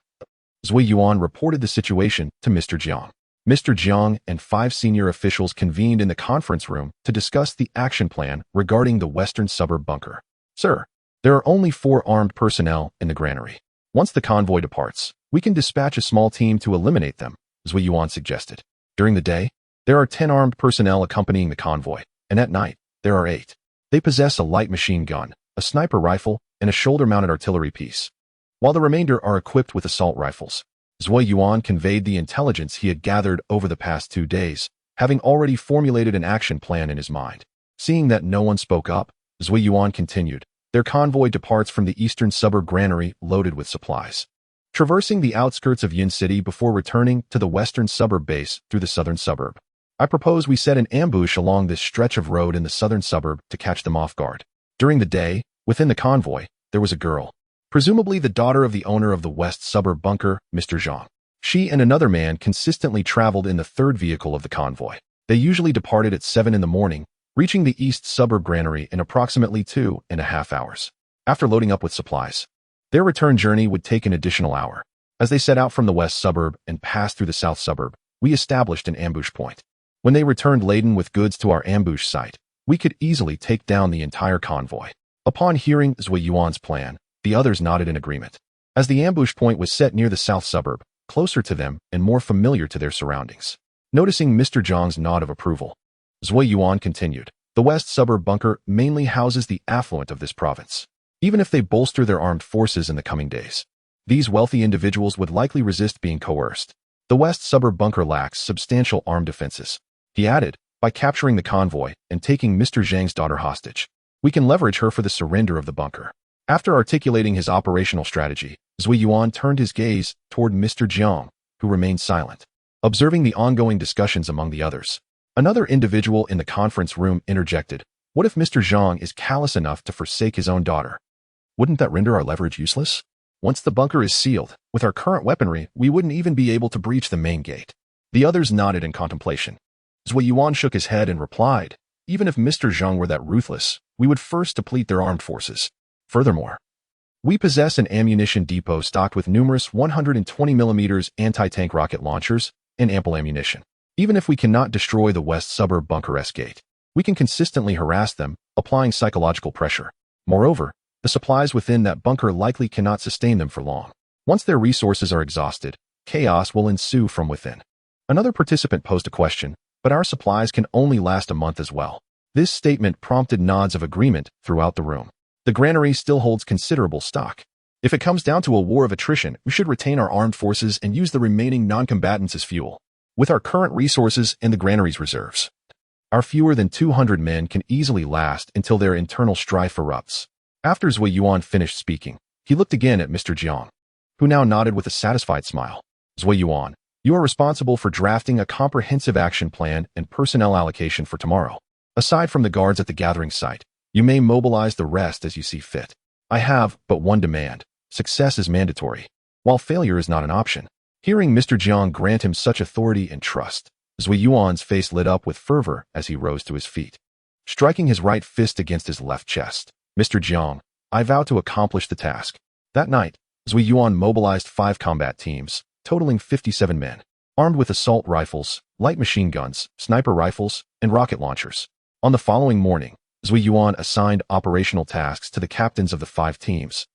Zui Yuan reported the situation to Mr. Jiang. Mr. Jiang and 5 senior officials convened in the conference room to discuss the action plan regarding the western suburb bunker. Sir, there are only 4 armed personnel in the granary. Once the convoy departs, we can dispatch a small team to eliminate them, Zui Yuan suggested. During the day, there are 10 armed personnel accompanying the convoy, and at night, there are 8. They possess a light machine gun, a sniper rifle, and a shoulder-mounted artillery piece, while the remainder are equipped with assault rifles. Zui Yuan conveyed the intelligence he had gathered over the past 2 days, having already formulated an action plan in his mind. Seeing that no one spoke up, Zui Yuan continued. Their convoy departs from the eastern suburb granary loaded with supplies, traversing the outskirts of Yin City before returning to the western suburb base through the southern suburb. I propose we set an ambush along this stretch of road in the southern suburb to catch them off guard. During the day, within the convoy, there was a girl, presumably the daughter of the owner of the west suburb bunker, Mr. Zhang. She and another man consistently traveled in the 3rd vehicle of the convoy. They usually departed at 7 in the morning, reaching the east suburb granary in approximately 2.5 hours. After loading up with supplies, their return journey would take an additional hour. As they set out from the west suburb and passed through the south suburb, we established an ambush point. When they returned laden with goods to our ambush site, we could easily take down the entire convoy. Upon hearing Zui Yuan's plan, the others nodded in agreement. As the ambush point was set near the south suburb, closer to them and more familiar to their surroundings. Noticing Mr. Zhang's nod of approval, Zui Yuan continued, the west suburb bunker mainly houses the affluent of this province. Even if they bolster their armed forces in the coming days, these wealthy individuals would likely resist being coerced. The west suburb bunker lacks substantial armed defenses. He added, by capturing the convoy and taking Mr. Zhang's daughter hostage, we can leverage her for the surrender of the bunker. After articulating his operational strategy, Zui Yuan turned his gaze toward Mr. Jiang, who remained silent, observing the ongoing discussions among the others. Another individual in the conference room interjected, what if Mr. Zhang is callous enough to forsake his own daughter? Wouldn't that render our leverage useless? Once the bunker is sealed, with our current weaponry, we wouldn't even be able to breach the main gate. The others nodded in contemplation. Zui Yuan shook his head and replied, even if Mr. Zhang were that ruthless, we would first deplete their armed forces. Furthermore, we possess an ammunition depot stocked with numerous 120mm anti-tank rocket launchers and ample ammunition. Even if we cannot destroy the west suburb bunker S gate, we can consistently harass them, applying psychological pressure. Moreover, the supplies within that bunker likely cannot sustain them for long. Once their resources are exhausted, chaos will ensue from within. Another participant posed a question, but our supplies can only last a month as well. This statement prompted nods of agreement throughout the room. The granary still holds considerable stock. If it comes down to a war of attrition, we should retain our armed forces and use the remaining non-combatants as fuel. With our current resources and the granary's reserves, our fewer than 200 men can easily last until their internal strife erupts. After Zui Yuan finished speaking, he looked again at Mr. Jiang, who now nodded with a satisfied smile. Zui Yuan, you are responsible for drafting a comprehensive action plan and personnel allocation for tomorrow. Aside from the guards at the gathering site, you may mobilize the rest as you see fit. I have but one demand. Success is mandatory, while failure is not an option. Hearing Mr. Jiang grant him such authority and trust, Zui Yuan's face lit up with fervor as he rose to his feet. Striking his right fist against his left chest, Mr. Jiang, I vow to accomplish the task. That night, Zui Yuan mobilized 5 combat teams, totaling 57 men, armed with assault rifles, light machine guns, sniper rifles, and rocket launchers. On the following morning, Zui Yuan assigned operational tasks to the captains of the 5 teams,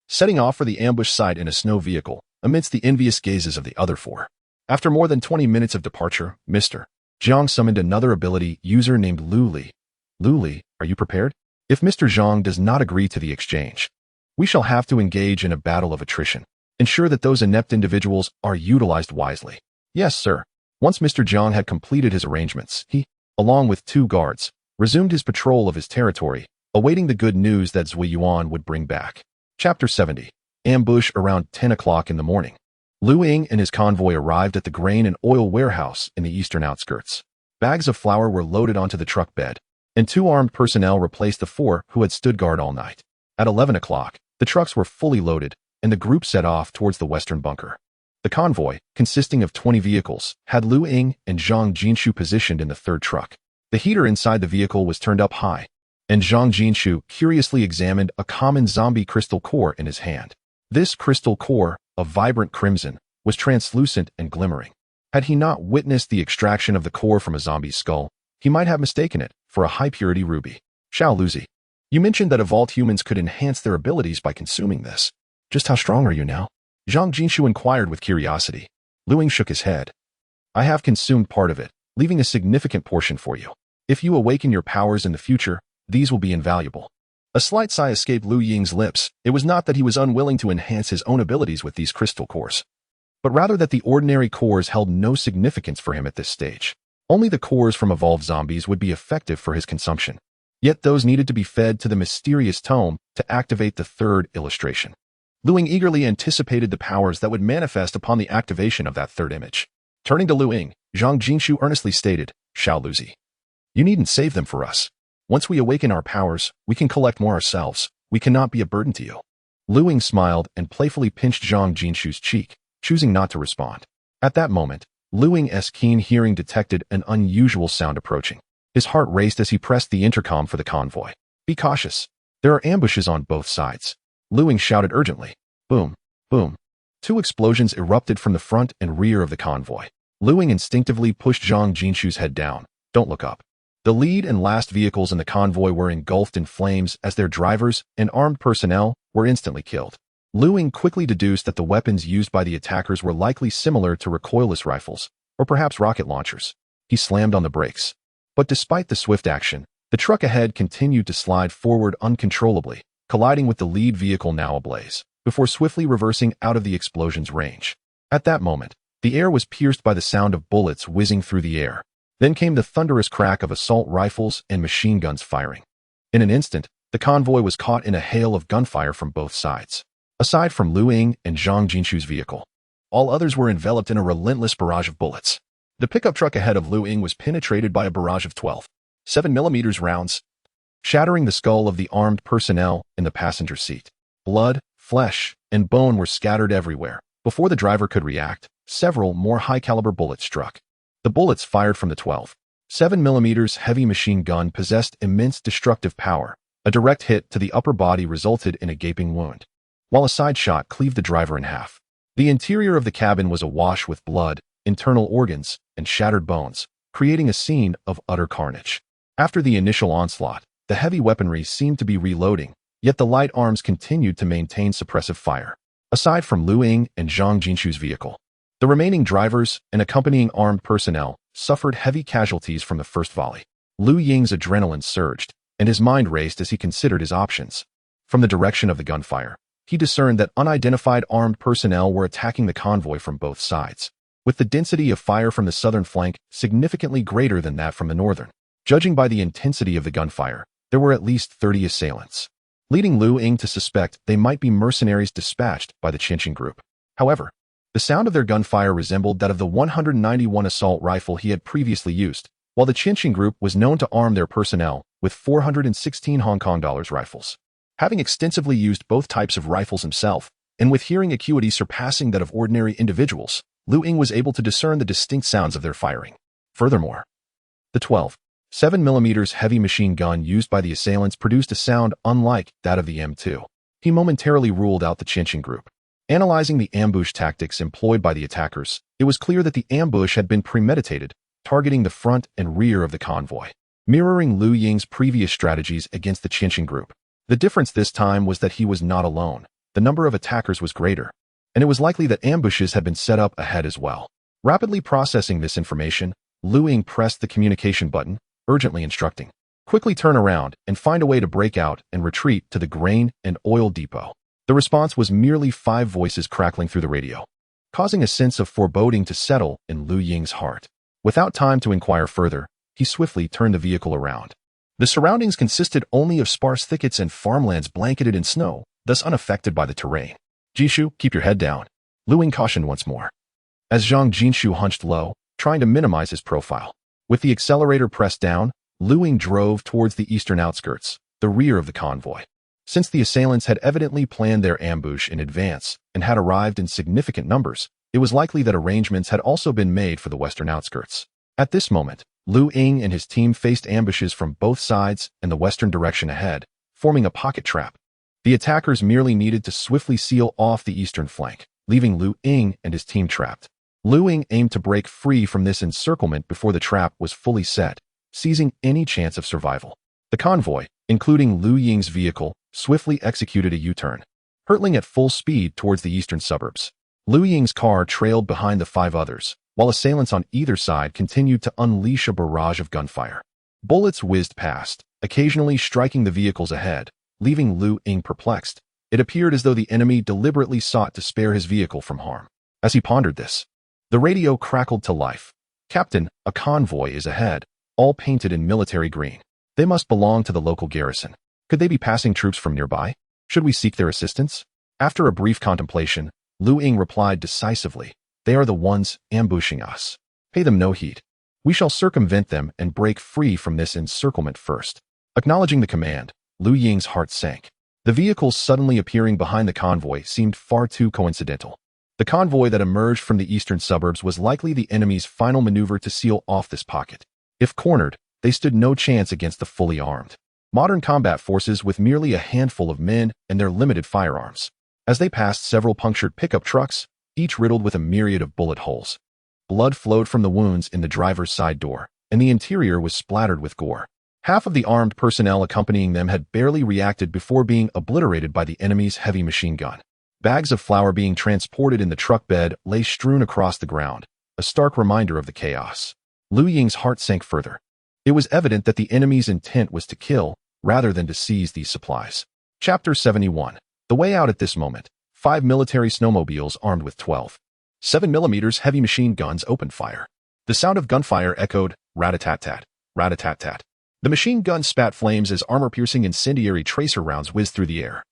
setting off for the ambush site in a snow vehicle, amidst the envious gazes of the other 4. After more than 20 minutes of departure, Mr. Jiang summoned another ability user named Lu Li. Lu Li, are you prepared? If Mr. Zhang does not agree to the exchange, we shall have to engage in a battle of attrition. Ensure that those inept individuals are utilized wisely. Yes, sir. Once Mr. Jiang had completed his arrangements, he, along with 2 guards, resumed his patrol of his territory, awaiting the good news that Zui Yuan would bring back. Chapter 70. Ambush around 10 o'clock in the morning. Lu Ying and his convoy arrived at the grain and oil warehouse in the eastern outskirts. Bags of flour were loaded onto the truck bed, and 2 armed personnel replaced the 4 who had stood guard all night. At 11 o'clock, the trucks were fully loaded, and the group set off towards the western bunker. The convoy, consisting of 20 vehicles, had Lu Ying and Zhang Jinshu positioned in the 3rd truck. The heater inside the vehicle was turned up high, and Zhang Jinshu curiously examined a common zombie crystal core in his hand. This crystal core, of vibrant crimson, was translucent and glimmering. Had he not witnessed the extraction of the core from a zombie's skull, he might have mistaken it for a high-purity ruby. Xiao Luzi, you mentioned that evolved humans could enhance their abilities by consuming this. Just how strong are you now? Zhang Jinshu inquired with curiosity. Lu Ying shook his head. I have consumed part of it, leaving a significant portion for you. If you awaken your powers in the future, these will be invaluable. A slight sigh escaped Lu Ying's lips. It was not that he was unwilling to enhance his own abilities with these crystal cores, but rather that the ordinary cores held no significance for him at this stage. Only the cores from evolved zombies would be effective for his consumption. Yet those needed to be fed to the mysterious tome to activate the 3rd illustration. Lu Ying eagerly anticipated the powers that would manifest upon the activation of that 3rd image. Turning to Lu Ying, Zhang Jinshu earnestly stated, Xiao Luzi, you needn't save them for us. Once we awaken our powers, we can collect more ourselves. We cannot be a burden to you. Lu Ying smiled and playfully pinched Zhang Jinshu's cheek, choosing not to respond. At that moment, Lu Ying's keen hearing detected an unusual sound approaching. His heart raced as he pressed the intercom for the convoy. "Be cautious. There are ambushes on both sides." Lu Ying shouted urgently. Boom, boom. Two explosions erupted from the front and rear of the convoy. Lu Ying instinctively pushed Zhang Jinshu's head down. "Don't look up." The lead and last vehicles in the convoy were engulfed in flames as their drivers and armed personnel were instantly killed. Lu Ying quickly deduced that the weapons used by the attackers were likely similar to recoilless rifles, or perhaps rocket launchers. He slammed on the brakes. But despite the swift action, the truck ahead continued to slide forward uncontrollably, colliding with the lead vehicle now ablaze, before swiftly reversing out of the explosion's range. At that moment, the air was pierced by the sound of bullets whizzing through the air. Then came the thunderous crack of assault rifles and machine guns firing. In an instant, the convoy was caught in a hail of gunfire from both sides. Aside from Lu Ying and Zhang Jinshu's vehicle, all others were enveloped in a relentless barrage of bullets. The pickup truck ahead of Lu Ying was penetrated by a barrage of 12 7mm rounds, shattering the skull of the armed personnel in the passenger seat. Blood, flesh, and bone were scattered everywhere. Before the driver could react, several more high-caliber bullets struck. The bullets fired from the 12 7mm heavy machine gun possessed immense destructive power. A direct hit to the upper body resulted in a gaping wound, while a side shot cleaved the driver in half. The interior of the cabin was awash with blood, internal organs, and shattered bones, creating a scene of utter carnage. After the initial onslaught, the heavy weaponry seemed to be reloading, yet the light arms continued to maintain suppressive fire. Aside from Lu Ying and Zhang Jinshu's vehicle, the remaining drivers and accompanying armed personnel suffered heavy casualties from the first volley. Lu Ying's adrenaline surged, and his mind raced as he considered his options. From the direction of the gunfire, he discerned that unidentified armed personnel were attacking the convoy from both sides, with the density of fire from the southern flank significantly greater than that from the northern. Judging by the intensity of the gunfire, there were at least 30 assailants, leading Lu Ying to suspect they might be mercenaries dispatched by the Qianqing group. However, the sound of their gunfire resembled that of the 191 assault rifle he had previously used, while the Qianqing group was known to arm their personnel with 416 Hong Kong dollars rifles. Having extensively used both types of rifles himself, and with hearing acuity surpassing that of ordinary individuals, Lu Ying was able to discern the distinct sounds of their firing. Furthermore, the 12 7mm heavy machine gun used by the assailants produced a sound unlike that of the M2. He momentarily ruled out the Qianqing group. Analyzing the ambush tactics employed by the attackers, it was clear that the ambush had been premeditated, targeting the front and rear of the convoy, mirroring Lu Ying's previous strategies against the Qianqing group. The difference this time was that he was not alone. The number of attackers was greater, and it was likely that ambushes had been set up ahead as well. Rapidly processing this information, Lu Ying pressed the communication button, urgently instructing, "Quickly turn around and find a way to break out and retreat to the grain and oil depot." The response was merely 5 voices crackling through the radio, causing a sense of foreboding to settle in Lu Ying's heart. Without time to inquire further, he swiftly turned the vehicle around. The surroundings consisted only of sparse thickets and farmlands blanketed in snow, thus unaffected by the terrain. "Jishu, keep your head down," Lu Ying cautioned once more, as Zhang Jinshu hunched low, trying to minimize his profile. With the accelerator pressed down, Lu Ying drove towards the eastern outskirts, the rear of the convoy. Since the assailants had evidently planned their ambush in advance and had arrived in significant numbers, it was likely that arrangements had also been made for the western outskirts. At this moment, Lu Ying and his team faced ambushes from both sides and the western direction ahead, forming a pocket trap. The attackers merely needed to swiftly seal off the eastern flank, leaving Lu Ying and his team trapped. Lu Ying aimed to break free from this encirclement before the trap was fully set, seizing any chance of survival. The convoy, including Lu Ying's vehicle, swiftly executed a U-turn, hurtling at full speed towards the eastern suburbs. Lu Ying's car trailed behind the 5 others, while assailants on either side continued to unleash a barrage of gunfire. Bullets whizzed past, occasionally striking the vehicles ahead, leaving Lu Ying perplexed. It appeared as though the enemy deliberately sought to spare his vehicle from harm. As he pondered this, the radio crackled to life. "Captain, a convoy is ahead, all painted in military green. They must belong to the local garrison. Could they be passing troops from nearby? Should we seek their assistance?" After a brief contemplation, Lu Ying replied decisively, "They are the ones ambushing us. Pay them no heed. We shall circumvent them and break free from this encirclement first." Acknowledging the command, Lu Ying's heart sank. The vehicles suddenly appearing behind the convoy seemed far too coincidental. The convoy that emerged from the eastern suburbs was likely the enemy's final maneuver to seal off this pocket. If cornered, they stood no chance against the fully armed modern combat forces with merely a handful of men and their limited firearms. As they passed several punctured pickup trucks, each riddled with a myriad of bullet holes. Blood flowed from the wounds in the driver's side door, and the interior was splattered with gore. Half of the armed personnel accompanying them had barely reacted before being obliterated by the enemy's heavy machine gun. Bags of flour being transported in the truck bed lay strewn across the ground, a stark reminder of the chaos. Lu Ying's heart sank further. It was evident that the enemy's intent was to kill, rather than to seize these supplies. Chapter 71. The way out at this moment. 5 military snowmobiles armed with 12 7mm heavy machine guns opened fire. The sound of gunfire echoed, rat-a-tat-tat, rat-a-tat-tat. The machine gun spat flames as armor-piercing incendiary tracer rounds whizzed through the air,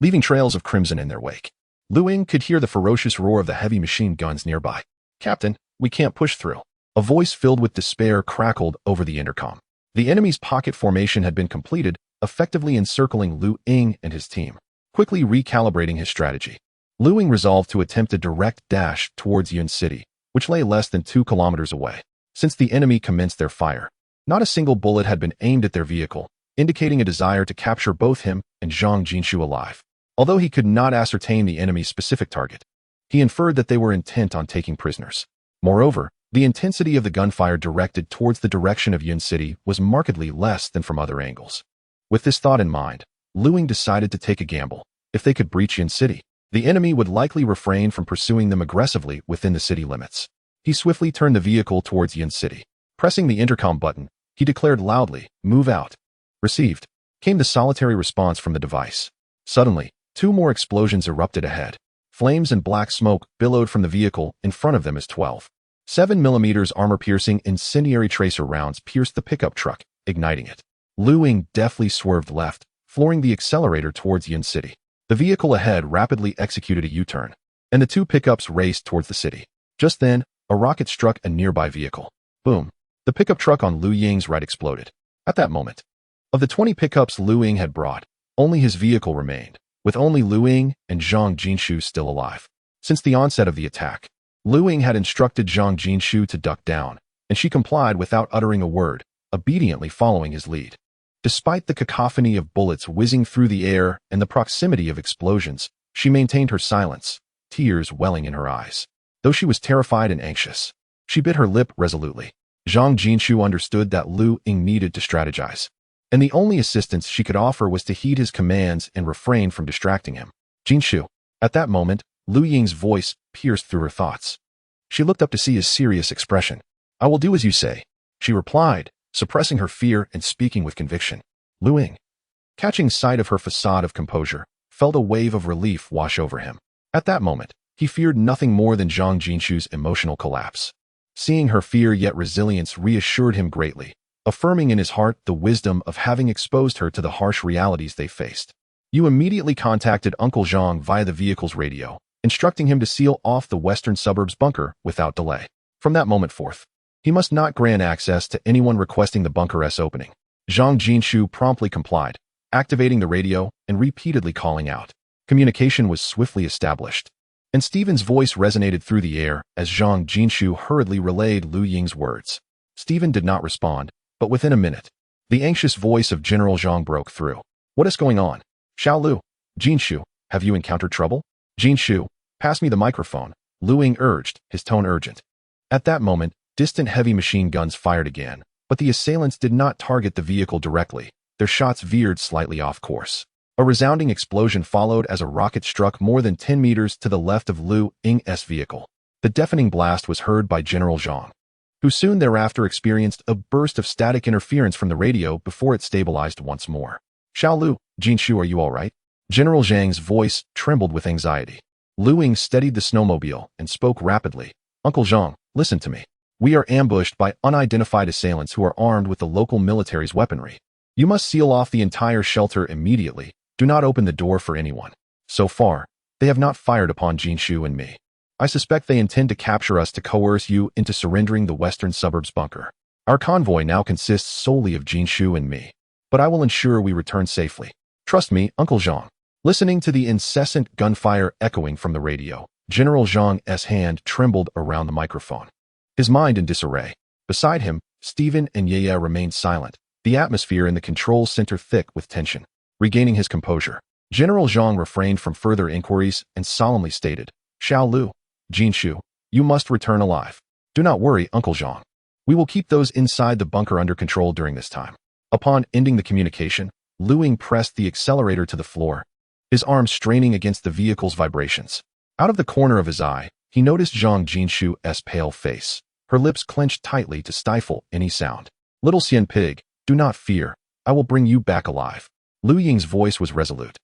leaving trails of crimson in their wake. Lu Ying could hear the ferocious roar of the heavy machine guns nearby. "Captain, we can't push through." A voice filled with despair crackled over the intercom. The enemy's pocket formation had been completed, effectively encircling Lu Ying and his team. Quickly recalibrating his strategy, Lu Ying resolved to attempt a direct dash towards Yun City, which lay less than 2 kilometers away. Since the enemy commenced their fire, not a single bullet had been aimed at their vehicle, indicating a desire to capture both him and Zhang Jinshu alive. Although he could not ascertain the enemy's specific target, he inferred that they were intent on taking prisoners. Moreover, the intensity of the gunfire directed towards the direction of Yun City was markedly less than from other angles. With this thought in mind, Lu Ying decided to take a gamble. If they could breach Yun City, the enemy would likely refrain from pursuing them aggressively within the city limits. He swiftly turned the vehicle towards Yun City. Pressing the intercom button, he declared loudly, "Move out." "Received," came the solitary response from the device. Suddenly, 2 more explosions erupted ahead. Flames and black smoke billowed from the vehicle in front of them as 12 7mm armor-piercing incendiary tracer rounds pierced the pickup truck, igniting it. Lu Ying deftly swerved left, flooring the accelerator towards Yun City. The vehicle ahead rapidly executed a U-turn, and the 2 pickups raced towards the city. Just then, a rocket struck a nearby vehicle. Boom! The pickup truck on Lu Ying's right exploded. At that moment, of the 20 pickups Lu Ying had brought, only his vehicle remained, with only Lu Ying and Zhang Jinshu still alive. Since the onset of the attack, Lu Ying had instructed Zhang Jinshu to duck down, and she complied without uttering a word, obediently following his lead. Despite the cacophony of bullets whizzing through the air and the proximity of explosions, she maintained her silence, tears welling in her eyes. Though she was terrified and anxious, she bit her lip resolutely. Zhang Jinshu understood that Lu Ying needed to strategize, and the only assistance she could offer was to heed his commands and refrain from distracting him. "Jinshu." At that moment, Lu Ying's voice pierced through her thoughts. She looked up to see his serious expression. "I will do as you say," she replied, suppressing her fear and speaking with conviction. Lu Ying, catching sight of her facade of composure, felt a wave of relief wash over him. At that moment, he feared nothing more than Zhang Jinshu's emotional collapse. Seeing her fear yet resilience reassured him greatly, affirming in his heart the wisdom of having exposed her to the harsh realities they faced. You immediately contacted Uncle Zhang via the vehicle's radio, instructing him to seal off the western suburbs bunker without delay. From that moment forth, he must not grant access to anyone requesting the bunker's opening. Zhang Jinshu promptly complied, activating the radio and repeatedly calling out. Communication was swiftly established, and Stephen's voice resonated through the air as Zhang Jinshu hurriedly relayed Lu Ying's words. Stephen did not respond, but within a minute, the anxious voice of General Zhang broke through. "What is going on? Xiao Lu, Jinshu, have you encountered trouble?" "Jinshu, pass me the microphone," Lu Ying urged, his tone urgent. At that moment, distant heavy machine guns fired again, but the assailants did not target the vehicle directly. Their shots veered slightly off course. A resounding explosion followed as a rocket struck more than 10 meters to the left of Lu Ying's vehicle. The deafening blast was heard by General Zhang, who soon thereafter experienced a burst of static interference from the radio before it stabilized once more. "Xiao Lu, Jinshu, are you all right?" General Zhang's voice trembled with anxiety. Lu Ying steadied the snowmobile and spoke rapidly. "Uncle Zhang, listen to me. We are ambushed by unidentified assailants who are armed with the local military's weaponry. You must seal off the entire shelter immediately. Do not open the door for anyone. So far, they have not fired upon Jinshu and me. I suspect they intend to capture us to coerce you into surrendering the western suburbs bunker. Our convoy now consists solely of Jinshu and me, but I will ensure we return safely. Trust me, Uncle Zhang." Listening to the incessant gunfire echoing from the radio, General Zhang's hand trembled around the microphone, his mind in disarray. Beside him, Stephen and Yaya remained silent, the atmosphere in the control center thick with tension. Regaining his composure, General Zhang refrained from further inquiries and solemnly stated, Xiao Lu, Jinshu, you must return alive. Do not worry, Uncle Zhang. We will keep those inside the bunker under control during this time. Upon ending the communication, Lu Ying pressed the accelerator to the floor, his arms straining against the vehicle's vibrations. Out of the corner of his eye, he noticed Zhang Jinshu's pale face, her lips clenched tightly to stifle any sound. Little Xian Pig, do not fear. I will bring you back alive. Lu Ying's voice was resolute.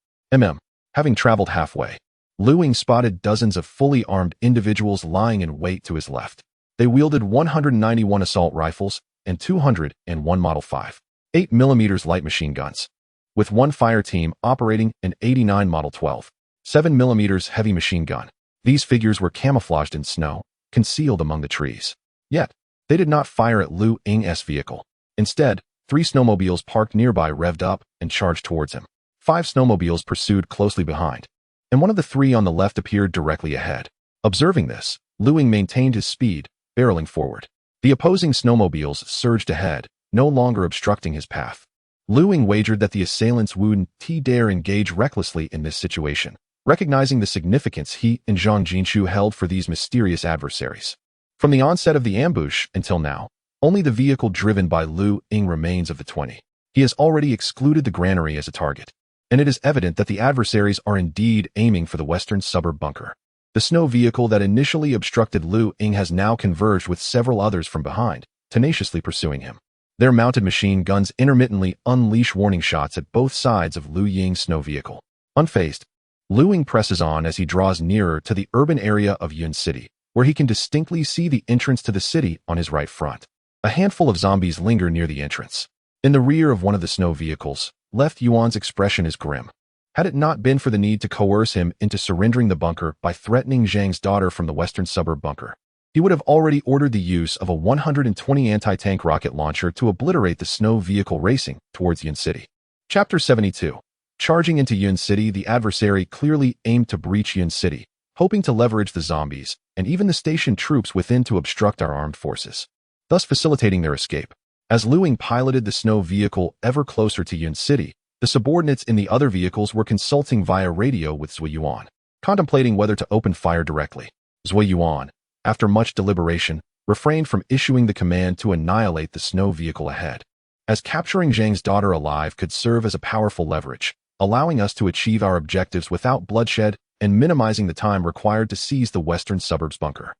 Having traveled halfway, Lu Ying spotted dozens of fully armed individuals lying in wait to his left. They wielded 191 assault rifles and 201 Model 5.8mm light machine guns, with one fire team operating an 89 Model 12.7mm heavy machine gun. These figures were camouflaged in snow, concealed among the trees. Yet, they did not fire at Lu Ying's vehicle. Instead, 3 snowmobiles parked nearby revved up and charged towards him. 5 snowmobiles pursued closely behind, and one of the 3 on the left appeared directly ahead. Observing this, Lu Ying maintained his speed, barreling forward. The opposing snowmobiles surged ahead, no longer obstructing his path. Lu Ying wagered that the assailants wouldn't dare engage recklessly in this situation, recognizing the significance he and Zhang Jinshu held for these mysterious adversaries. From the onset of the ambush until now, only the vehicle driven by Lu Ying remains of the 20. He has already excluded the granary as a target, and it is evident that the adversaries are indeed aiming for the western suburb bunker. The snow vehicle that initially obstructed Lu Ying has now converged with several others from behind, tenaciously pursuing him. Their mounted machine guns intermittently unleash warning shots at both sides of Lu Ying's snow vehicle. Unfazed, Lu Ying presses on as he draws nearer to the urban area of Yun City, where he can distinctly see the entrance to the city on his right front. A handful of zombies linger near the entrance. In the rear of one of the snow vehicles, Left Yuan's expression is grim. Had it not been for the need to coerce him into surrendering the bunker by threatening Zhang's daughter from the western suburb bunker, he would have already ordered the use of a 120 anti-tank rocket launcher to obliterate the snow vehicle racing towards Yun City. Chapter 72. Charging into Yun City, the adversary clearly aimed to breach Yun City, hoping to leverage the zombies and even the station troops within to obstruct our armed forces, thus facilitating their escape. As Lu Ying piloted the snow vehicle ever closer to Yun City, the subordinates in the other vehicles were consulting via radio with Zui Yuan, contemplating whether to open fire directly. Zui Yuan, after much deliberation, refrained from issuing the command to annihilate the snow vehicle ahead, as capturing Zhang's daughter alive could serve as a powerful leverage, allowing us to achieve our objectives without bloodshed and minimizing the time required to seize the western suburbs bunker.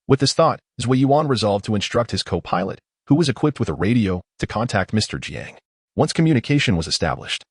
With this thought, Zui Yuan resolved to instruct his co-pilot, who was equipped with a radio, to contact Mr. Jiang. Once communication was established,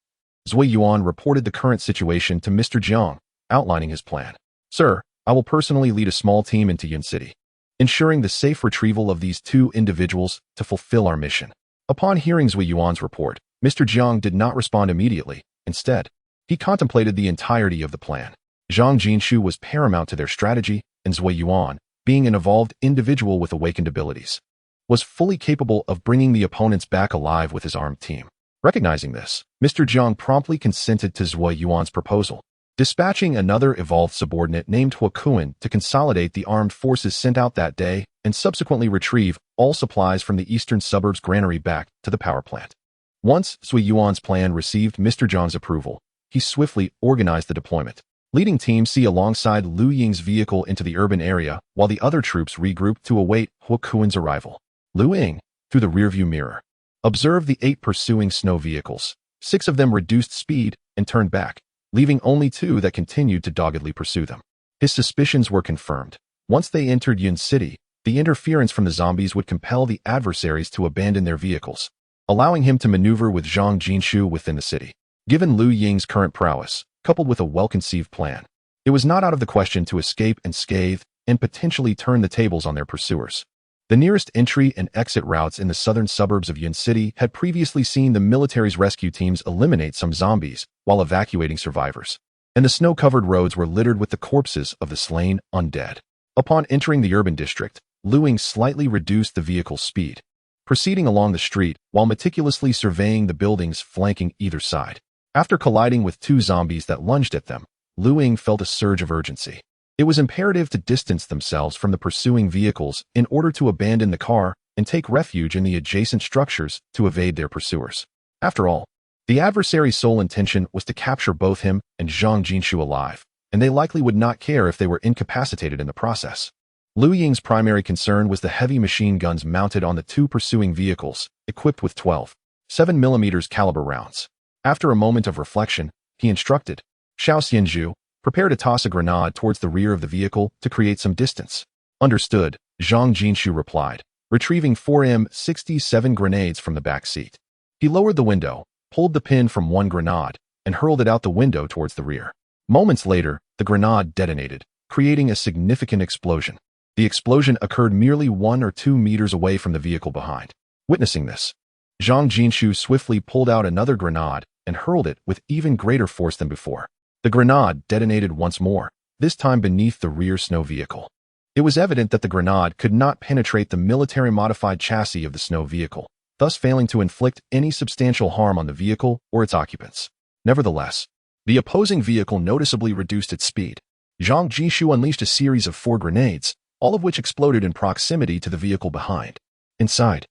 Zui Yuan reported the current situation to Mr. Jiang, outlining his plan. Sir, I will personally lead a small team into Yun City, ensuring the safe retrieval of these 2 individuals to fulfill our mission. Upon hearing Zui Yuan's report, Mr. Jiang did not respond immediately. Instead, he contemplated the entirety of the plan. Zhang Jinshu was paramount to their strategy, and Zui Yuan, being an evolved individual with awakened abilities, was fully capable of bringing the opponents back alive with his armed team. Recognizing this, Mr. Jiang promptly consented to Zui Yuan's proposal, dispatching another evolved subordinate named Huakuen to consolidate the armed forces sent out that day and subsequently retrieve all supplies from the eastern suburbs granary back to the power plant. Once Zui Yuan's plan received Mr. Jiang's approval, he swiftly organized the deployment, leading Team C alongside Lu Ying's vehicle into the urban area while the other troops regrouped to await Huakuen's arrival. Lu Ying, through the rearview mirror, observed the 8 pursuing snow vehicles. 6 of them reduced speed and turned back, leaving only 2 that continued to doggedly pursue them. His suspicions were confirmed. Once they entered Yun City, the interference from the zombies would compel the adversaries to abandon their vehicles, allowing him to maneuver with Zhang Jinshu within the city. Given Lu Ying's current prowess, coupled with a well-conceived plan, it was not out of the question to escape unscathed and potentially turn the tables on their pursuers. The nearest entry and exit routes in the southern suburbs of Yun City had previously seen the military's rescue teams eliminate some zombies while evacuating survivors, and the snow-covered roads were littered with the corpses of the slain undead. Upon entering the urban district, Lu Ying slightly reduced the vehicle's speed, proceeding along the street while meticulously surveying the buildings flanking either side. After colliding with 2 zombies that lunged at them, Lu Ying felt a surge of urgency. It was imperative to distance themselves from the pursuing vehicles in order to abandon the car and take refuge in the adjacent structures to evade their pursuers. After all, the adversary's sole intention was to capture both him and Zhang Jinshu alive, and they likely would not care if they were incapacitated in the process. Lu Ying's primary concern was the heavy machine guns mounted on the two pursuing vehicles, equipped with 12 7mm caliber rounds. After a moment of reflection, he instructed, "Xiao Xianzhu, prepare to toss a grenade towards the rear of the vehicle to create some distance." "Understood," Zhang Jinshu replied, retrieving 4 M67 grenades from the back seat. He lowered the window, pulled the pin from one grenade, and hurled it out the window towards the rear. Moments later, the grenade detonated, creating a significant explosion. The explosion occurred merely 1 or 2 meters away from the vehicle behind. Witnessing this, Zhang Jinshu swiftly pulled out another grenade and hurled it with even greater force than before. The grenade detonated once more, this time beneath the rear snow vehicle. It was evident that the grenade could not penetrate the military-modified chassis of the snow vehicle, thus failing to inflict any substantial harm on the vehicle or its occupants. Nevertheless, the opposing vehicle noticeably reduced its speed. Zhang Jinshu unleashed a series of 4 grenades, all of which exploded in proximity to the vehicle behind. Inside,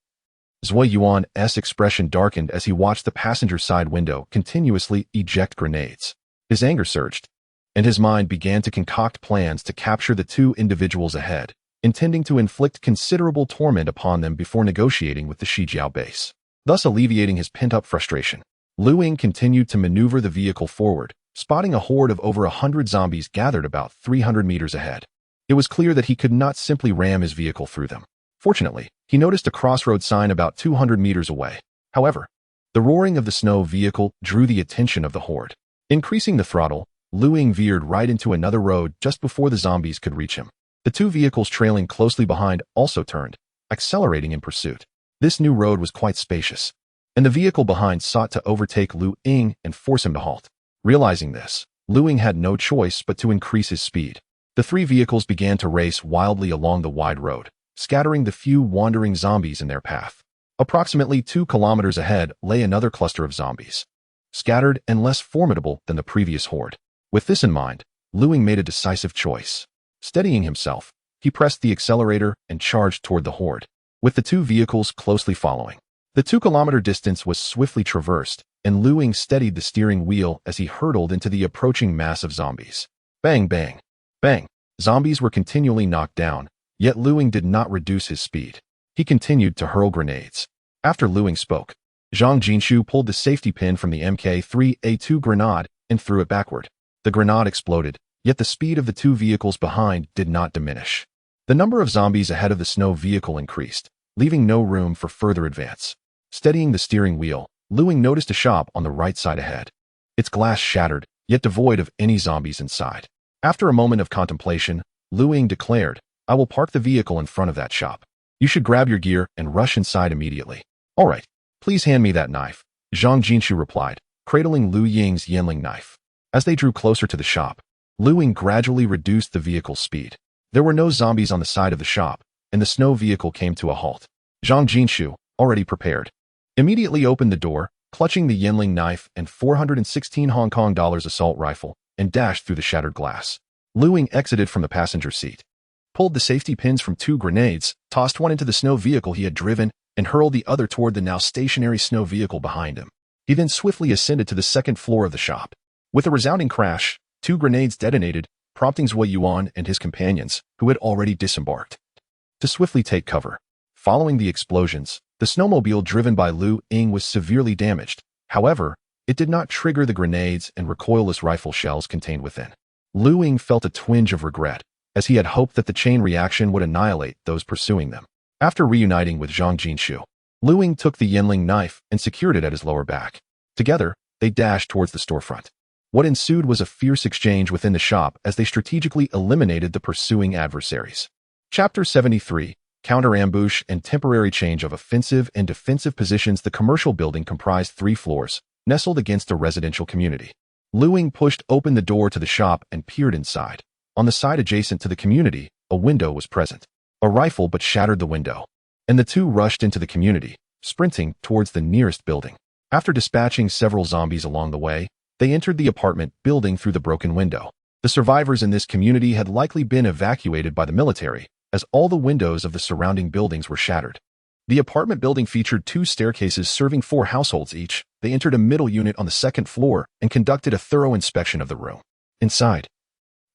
Zui Yuan's expression darkened as he watched the passenger side window continuously eject grenades. His anger surged, and his mind began to concoct plans to capture the 2 individuals ahead, intending to inflict considerable torment upon them before negotiating with the Shijiao base, thus alleviating his pent-up frustration. Lu Ying continued to maneuver the vehicle forward, spotting a horde of over 100 zombies gathered about 300 meters ahead. It was clear that he could not simply ram his vehicle through them. Fortunately, he noticed a crossroad sign about 200 meters away. However, the roaring of the snow vehicle drew the attention of the horde. Increasing the throttle, Lu Ying veered right into another road just before the zombies could reach him. The 2 vehicles trailing closely behind also turned, accelerating in pursuit. This new road was quite spacious, and the vehicle behind sought to overtake Lu Ying and force him to halt. Realizing this, Lu Ying had no choice but to increase his speed. The 3 vehicles began to race wildly along the wide road, scattering the few wandering zombies in their path. Approximately 2 kilometers ahead lay another cluster of zombies, scattered and less formidable than the previous horde. With this in mind, Lu Ying made a decisive choice. Steadying himself, he pressed the accelerator and charged toward the horde, with the 2 vehicles closely following. The 2-kilometer distance was swiftly traversed, and Lu Ying steadied the steering wheel as he hurtled into the approaching mass of zombies. Bang, bang, bang. Zombies were continually knocked down, yet Lu Ying did not reduce his speed. He continued to hurl grenades. After Lu Ying spoke, Zhang Jinshu pulled the safety pin from the Mk3A2 grenade and threw it backward. The grenade exploded, yet the speed of the 2 vehicles behind did not diminish. The number of zombies ahead of the snow vehicle increased, leaving no room for further advance. Steadying the steering wheel, Lu Ying noticed a shop on the right side ahead. Its glass shattered, yet devoid of any zombies inside. After a moment of contemplation, Lu Ying declared, "I will park the vehicle in front of that shop. You should grab your gear and rush inside immediately." "All right, please hand me that knife," Zhang Jinshu replied, cradling Lu Ying's Yanling knife. As they drew closer to the shop, Lu Ying gradually reduced the vehicle's speed. There were no zombies on the side of the shop, and the snow vehicle came to a halt. Zhang Jinshu, already prepared, immediately opened the door, clutching the Yanling knife and 416 Hong Kong dollars assault rifle, and dashed through the shattered glass. Lu Ying exited from the passenger seat, pulled the safety pins from 2 grenades, tossed one into the snow vehicle he had driven, and hurled the other toward the now stationary snow vehicle behind him. He then swiftly ascended to the 2nd floor of the shop. With a resounding crash, 2 grenades detonated, prompting Zui Yuan and his companions, who had already disembarked, to swiftly take cover. Following the explosions, the snowmobile driven by Lu Ying was severely damaged. However, it did not trigger the grenades and recoilless rifle shells contained within. Lu Ying felt a twinge of regret, as he had hoped that the chain reaction would annihilate those pursuing them. After reuniting with Zhang Jinshu, Lu Ying took the Yanling knife and secured it at his lower back. Together, they dashed towards the storefront. What ensued was a fierce exchange within the shop as they strategically eliminated the pursuing adversaries. Chapter 73, Counter-Ambush and Temporary Change of Offensive and Defensive Positions. The commercial building comprised 3 floors, nestled against a residential community. Lu Ying pushed open the door to the shop and peered inside. On the side adjacent to the community, a window was present. A rifle but shattered the window, and the 2 rushed into the community, sprinting towards the nearest building. After dispatching several zombies along the way, they entered the apartment building through the broken window. The The survivors in this community had likely been evacuated by the military, as all the windows of the surrounding buildings were shattered. The apartment building featured 2 staircases serving 4 households each. They entered a middle unit on the 2nd floor and conducted a thorough inspection of the room. Inside,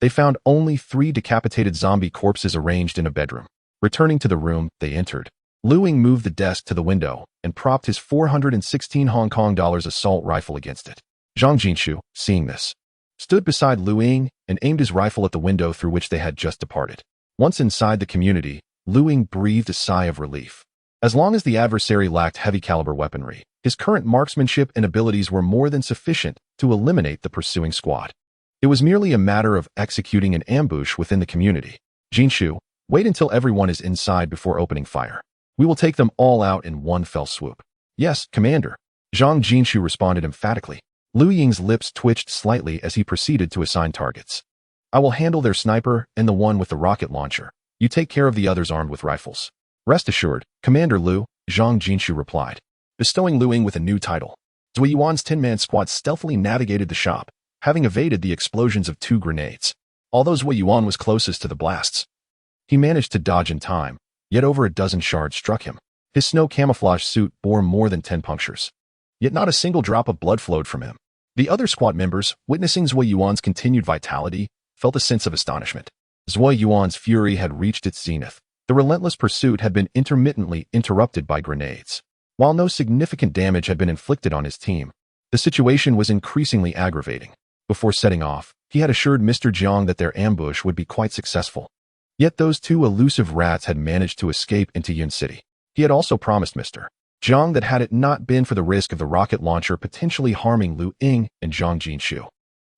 they found only 3 decapitated zombie corpses arranged in a bedroom. Returning to the room they entered, Lu Ying moved the desk to the window and propped his 416 Hong Kong dollars assault rifle against it. Zhang Jinshu, seeing this, stood beside Lu Ying and aimed his rifle at the window through which they had just departed. Once inside the community, Lu Ying breathed a sigh of relief. As long as the adversary lacked heavy-caliber weaponry, his current marksmanship and abilities were more than sufficient to eliminate the pursuing squad. It was merely a matter of executing an ambush within the community. Jinshu, wait until everyone is inside before opening fire. We will take them all out in one fell swoop. Yes, Commander. Zhang Jinshu responded emphatically. Lu Ying's lips twitched slightly as he proceeded to assign targets. I will handle their sniper and the one with the rocket launcher. You take care of the others armed with rifles. Rest assured, Commander Lu, Zhang Jinshu replied, bestowing Lu Ying with a new title. Zui Yuan's 10-man squad stealthily navigated the shop, having evaded the explosions of 2 grenades. Although Zui Yuan was closest to the blasts, he managed to dodge in time, yet over a dozen shards struck him. His snow camouflage suit bore more than 10 punctures. Yet not a single drop of blood flowed from him. The other squad members, witnessing Zui Yuan's continued vitality, felt a sense of astonishment. Zui Yuan's fury had reached its zenith. The relentless pursuit had been intermittently interrupted by grenades. While no significant damage had been inflicted on his team, the situation was increasingly aggravating. Before setting off, he had assured Mr. Jiang that their ambush would be quite successful. Yet those 2 elusive rats had managed to escape into Yun City. He had also promised Mr. Jiang that had it not been for the risk of the rocket launcher potentially harming Lu Ying and Zhang Jinshu,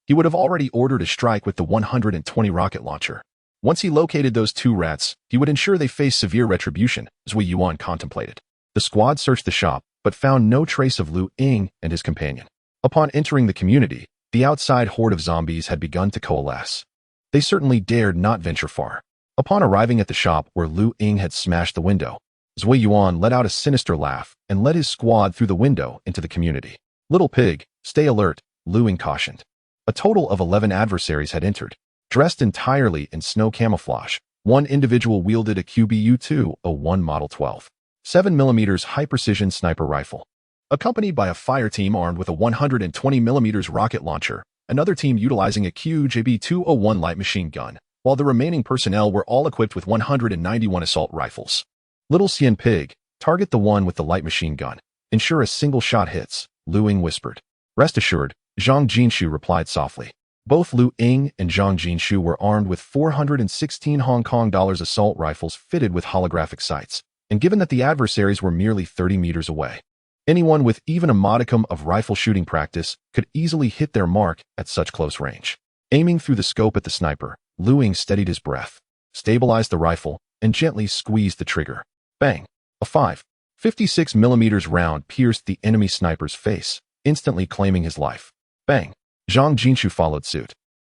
he would have already ordered a strike with the 120 rocket launcher. Once he located those 2 rats, he would ensure they faced severe retribution, Zui Yuan contemplated. The squad searched the shop, but found no trace of Lu Ying and his companion. Upon entering the community, the outside horde of zombies had begun to coalesce. They certainly dared not venture far. Upon arriving at the shop where Lu Ying had smashed the window, Zui Yuan let out a sinister laugh and led his squad through the window into the community. Little pig, stay alert, Lu Ying cautioned. A total of 11 adversaries had entered. Dressed entirely in snow camouflage, one individual wielded a QBU-201 Model 12, 7mm high-precision sniper rifle. Accompanied by a fire team armed with a 120mm rocket launcher, another team utilizing a QJB-201 light machine gun, while the remaining personnel were all equipped with 191 assault rifles. Little Xian Pig, target the one with the light machine gun. Ensure a single shot hits, Lu Ying whispered. Rest assured, Zhang Jinshu replied softly. Both Lu Ying and Zhang Jinshu were armed with 416 Hong Kong dollars assault rifles fitted with holographic sights, and given that the adversaries were merely 30 meters away, anyone with even a modicum of rifle shooting practice could easily hit their mark at such close range. Aiming through the scope at the sniper, Lu Ying steadied his breath, stabilized the rifle, and gently squeezed the trigger. Bang! A 5.56mm round pierced the enemy sniper's face, instantly claiming his life. Bang! Zhang Jinshu followed suit,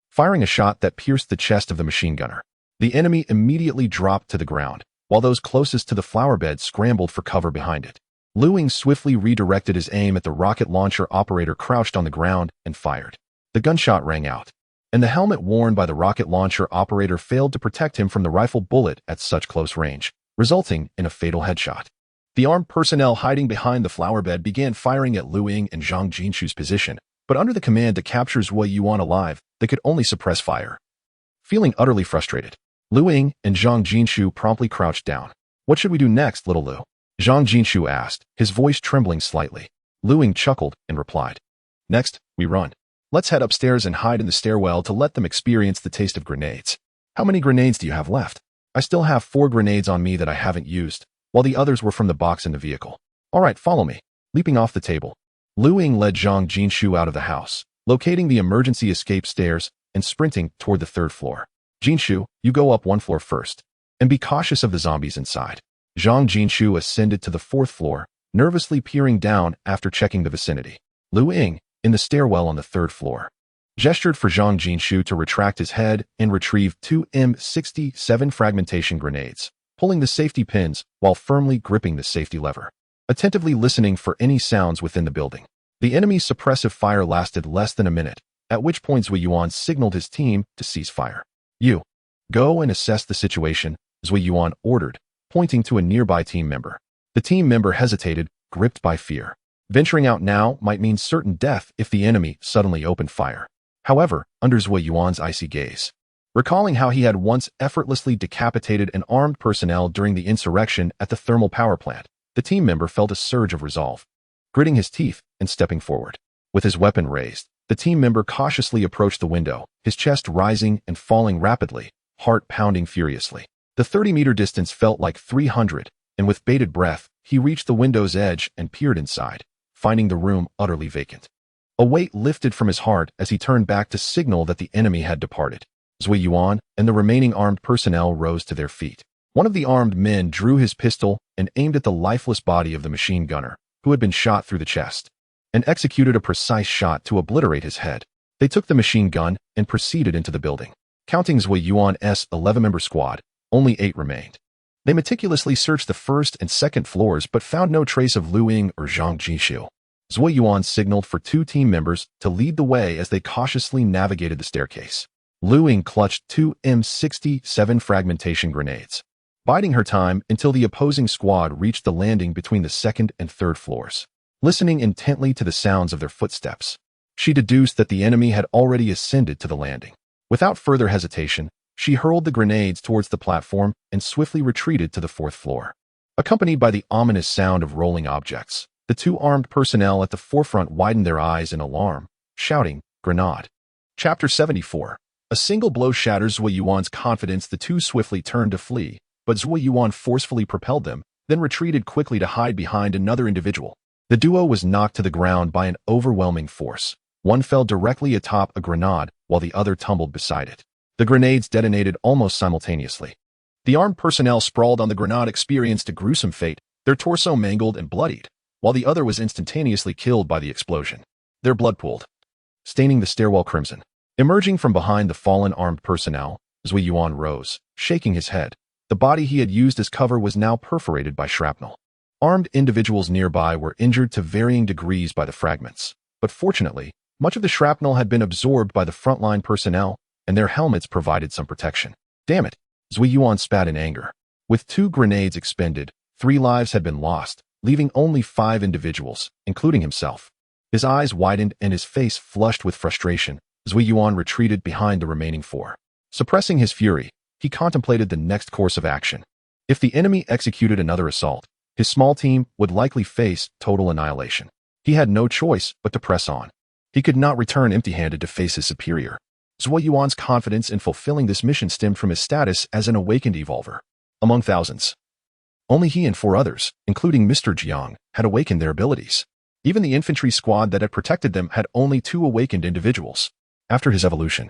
firing a shot that pierced the chest of the machine gunner. The enemy immediately dropped to the ground, while those closest to the flower bed scrambled for cover behind it. Lu Ying swiftly redirected his aim at the rocket launcher operator crouched on the ground and fired. The gunshot rang out, and the helmet worn by the rocket launcher operator failed to protect him from the rifle bullet at such close range, resulting in a fatal headshot. The armed personnel hiding behind the flower bed began firing at Lu Ying and Zhang Jinshu's position, but under the command to capture Zui Yuan alive, they could only suppress fire. Feeling utterly frustrated, Lu Ying and Zhang Jinshu promptly crouched down. What should we do next, little Lu? Zhang Jinshu asked, his voice trembling slightly. Lu Ying chuckled and replied, next, we run. Let's head upstairs and hide in the stairwell to let them experience the taste of grenades. How many grenades do you have left? I still have 4 grenades on me that I haven't used, while the others were from the box in the vehicle. All right, follow me. Leaping off the table, Lu Ying led Zhang Jinshu out of the house, locating the emergency escape stairs and sprinting toward the 3rd floor. Jinshu, you go up 1 floor first, and be cautious of the zombies inside. Zhang Jinshu ascended to the 4th floor, nervously peering down after checking the vicinity. Lu Ying, in the stairwell on the 3rd floor, gestured for Zhang Jinshu to retract his head and retrieve 2 M67 fragmentation grenades, pulling the safety pins while firmly gripping the safety lever, attentively listening for any sounds within the building. The enemy's suppressive fire lasted less than a minute, at which point Zui Yuan signaled his team to cease fire. "You, go and assess the situation," Zui Yuan ordered, pointing to a nearby team member. The team member hesitated, gripped by fear. Venturing out now might mean certain death if the enemy suddenly opened fire. However, under Zui Yuan's icy gaze, recalling how he had once effortlessly decapitated an armed personnel during the insurrection at the thermal power plant, the team member felt a surge of resolve. Gritting his teeth and stepping forward. With his weapon raised, the team member cautiously approached the window, his chest rising and falling rapidly, heart pounding furiously. The 30-meter distance felt like 300, and with bated breath, he reached the window's edge and peered inside, finding the room utterly vacant. A weight lifted from his heart as he turned back to signal that the enemy had departed. Zui Yuan and the remaining armed personnel rose to their feet. One of the armed men drew his pistol and aimed at the lifeless body of the machine gunner, who had been shot through the chest, and executed a precise shot to obliterate his head. They took the machine gun and proceeded into the building. Counting Zui Yuan's 11-member squad, only 8 remained. They meticulously searched the first and second floors but found no trace of Lu Ying or Zhang Jishu. Zui Yuan signaled for 2 team members to lead the way as they cautiously navigated the staircase. Lu Ying clutched 2 M67 fragmentation grenades, biding her time until the opposing squad reached the landing between the second and third floors. Listening intently to the sounds of their footsteps, she deduced that the enemy had already ascended to the landing. Without further hesitation, she hurled the grenades towards the platform and swiftly retreated to the 4th floor. Accompanied by the ominous sound of rolling objects, the 2 armed personnel at the forefront widened their eyes in alarm, shouting, "Grenade!" Chapter 74. A single blow shatters Zui Yuan's confidence. The 2 swiftly turned to flee, but Zui Yuan forcefully propelled them, then retreated quickly to hide behind another individual. The duo was knocked to the ground by an overwhelming force. One fell directly atop a grenade, while the other tumbled beside it. The grenades detonated almost simultaneously. The armed personnel sprawled on the grenade experienced a gruesome fate, their torso mangled and bloodied, while the other was instantaneously killed by the explosion. Their blood pooled, staining the stairwell crimson. Emerging from behind the fallen armed personnel, Zui Yuan rose, shaking his head. The body he had used as cover was now perforated by shrapnel. Armed individuals nearby were injured to varying degrees by the fragments, but fortunately, much of the shrapnel had been absorbed by the frontline personnel, and their helmets provided some protection. Damn it, Zui Yuan spat in anger. With 2 grenades expended, 3 lives had been lost, leaving only 5 individuals, including himself. His eyes widened and his face flushed with frustration. Zui Yuan retreated behind the remaining 4. Suppressing his fury, he contemplated the next course of action. If the enemy executed another assault, his small team would likely face total annihilation. He had no choice but to press on. He could not return empty-handed to face his superior. Zui Yuan's confidence in fulfilling this mission stemmed from his status as an awakened evolver. Among thousands, only he and 4 others, including Mr. Jiang, had awakened their abilities. Even the infantry squad that had protected them had only 2 awakened individuals. After his evolution,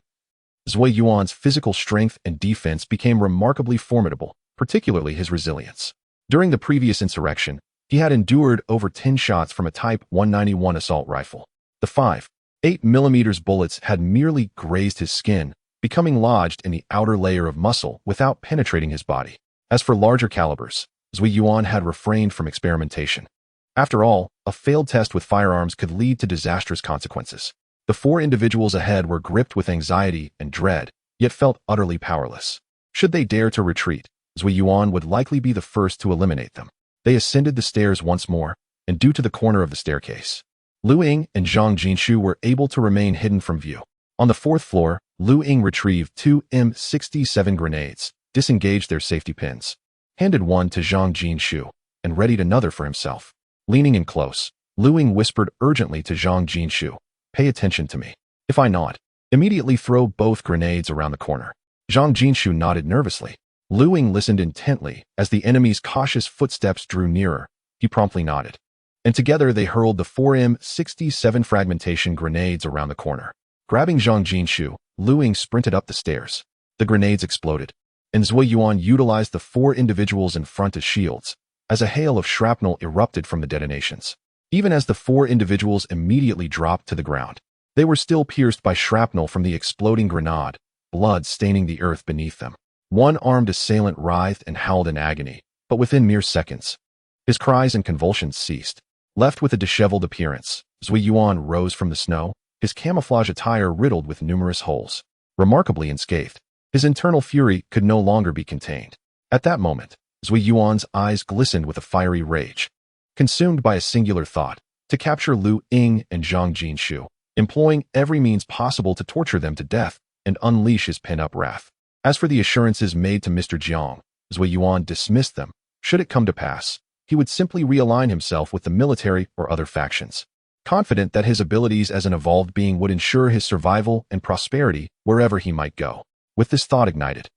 Zui Yuan's physical strength and defense became remarkably formidable, particularly his resilience. During the previous insurrection, he had endured over 10 shots from a Type 191 assault rifle. The 5.8mm bullets had merely grazed his skin, becoming lodged in the outer layer of muscle without penetrating his body. As for larger calibers, Zui Yuan had refrained from experimentation. After all, a failed test with firearms could lead to disastrous consequences. The 4 individuals ahead were gripped with anxiety and dread, yet felt utterly powerless. Should they dare to retreat, Zui Yuan would likely be the first to eliminate them. They ascended the stairs once more, and due to the corner of the staircase, Lu Ying and Zhang Jinshu were able to remain hidden from view. On the 4th floor, Lu Ying retrieved 2 M67 grenades, disengaged their safety pins, handed one to Zhang Jinshu, and readied another for himself. Leaning in close, Lu Ying whispered urgently to Zhang Jinshu, "Pay attention to me. If I nod, immediately throw both grenades around the corner." Zhang Jinshu nodded nervously. Lu Ying listened intently as the enemy's cautious footsteps drew nearer. He promptly nodded, and together they hurled the 4 M67 fragmentation grenades around the corner. Grabbing Zhang Jinshu, Lu Ying sprinted up the stairs. The grenades exploded, and Zui Yuan utilized the 4 individuals in front as shields, as a hail of shrapnel erupted from the detonations. Even as the 4 individuals immediately dropped to the ground, they were still pierced by shrapnel from the exploding grenade, blood staining the earth beneath them. One armed assailant writhed and howled in agony, but within mere seconds, his cries and convulsions ceased. Left with a disheveled appearance, Zui Yuan rose from the snow, his camouflage attire riddled with numerous holes. Remarkably unscathed, his internal fury could no longer be contained. At that moment, Zui Yuan's eyes glistened with a fiery rage. Consumed by a singular thought, to capture Lu Ying and Zhang Jinshu, employing every means possible to torture them to death and unleash his pent-up wrath. As for the assurances made to Mr. Jiang, Zui Yuan dismissed them. Should it come to pass, he would simply realign himself with the military or other factions, confident that his abilities as an evolved being would ensure his survival and prosperity wherever he might go. With this thought ignited,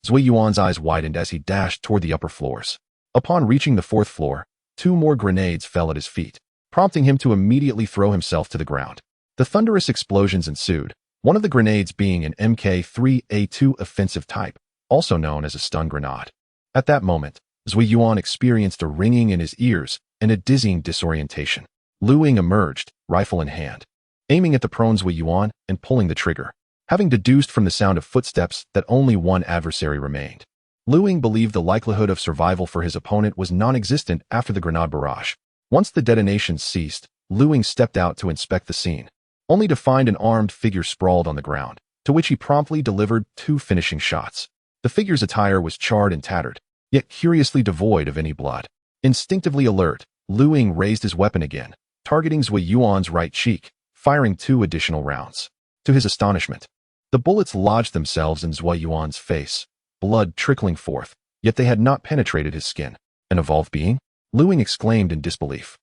Zui Yuan's eyes widened as he dashed toward the upper floors. Upon reaching the 4th floor, 2 more grenades fell at his feet, prompting him to immediately throw himself to the ground. The thunderous explosions ensued, one of the grenades being an Mk3A2 offensive type, also known as a stun grenade. At that moment, Zui Yuan experienced a ringing in his ears and a dizzying disorientation. Lu Ying emerged, rifle in hand, aiming at the prone Zui Yuan and pulling the trigger, having deduced from the sound of footsteps that only one adversary remained. Lu Ying believed the likelihood of survival for his opponent was non-existent after the grenade barrage. Once the detonations ceased, Lu Ying stepped out to inspect the scene, only to find an armed figure sprawled on the ground, to which he promptly delivered 2 finishing shots. The figure's attire was charred and tattered, yet curiously devoid of any blood. Instinctively alert, Lu Ying raised his weapon again, targeting Zui Yuan's right cheek, firing 2 additional rounds. To his astonishment, the bullets lodged themselves in Zui Yuan's face, blood trickling forth, yet they had not penetrated his skin. An evolved being? Lu Ying exclaimed in disbelief.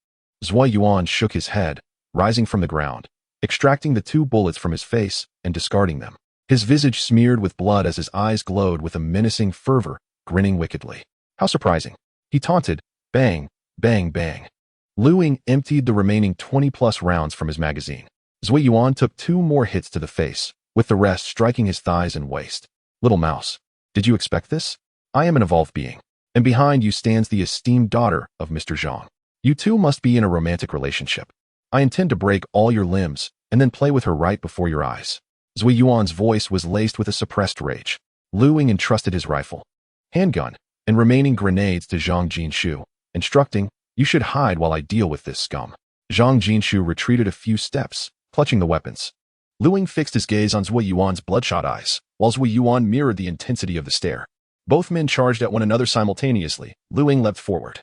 Zui Yuan shook his head, rising from the ground, extracting the 2 bullets from his face and discarding them. His visage smeared with blood as his eyes glowed with a menacing fervor, grinning wickedly. How surprising. He taunted. Bang, bang, bang. Lu Ying emptied the remaining 20-plus rounds from his magazine. Zui Yuan took 2 more hits to the face, with the rest striking his thighs and waist. Little mouse, did you expect this? I am an evolved being, and behind you stands the esteemed daughter of Mr. Zhang. You two must be in a romantic relationship. I intend to break all your limbs and then play with her right before your eyes. Zui Yuan's voice was laced with a suppressed rage. Lu Ying entrusted his rifle, handgun, and remaining grenades to Zhang Jinshu, instructing, you should hide while I deal with this scum. Zhang Jinshu retreated a few steps, clutching the weapons. Lu Ying fixed his gaze on Zui Yuan's bloodshot eyes, while Zui Yuan mirrored the intensity of the stare. Both men charged at one another simultaneously. Lu Ying leapt forward,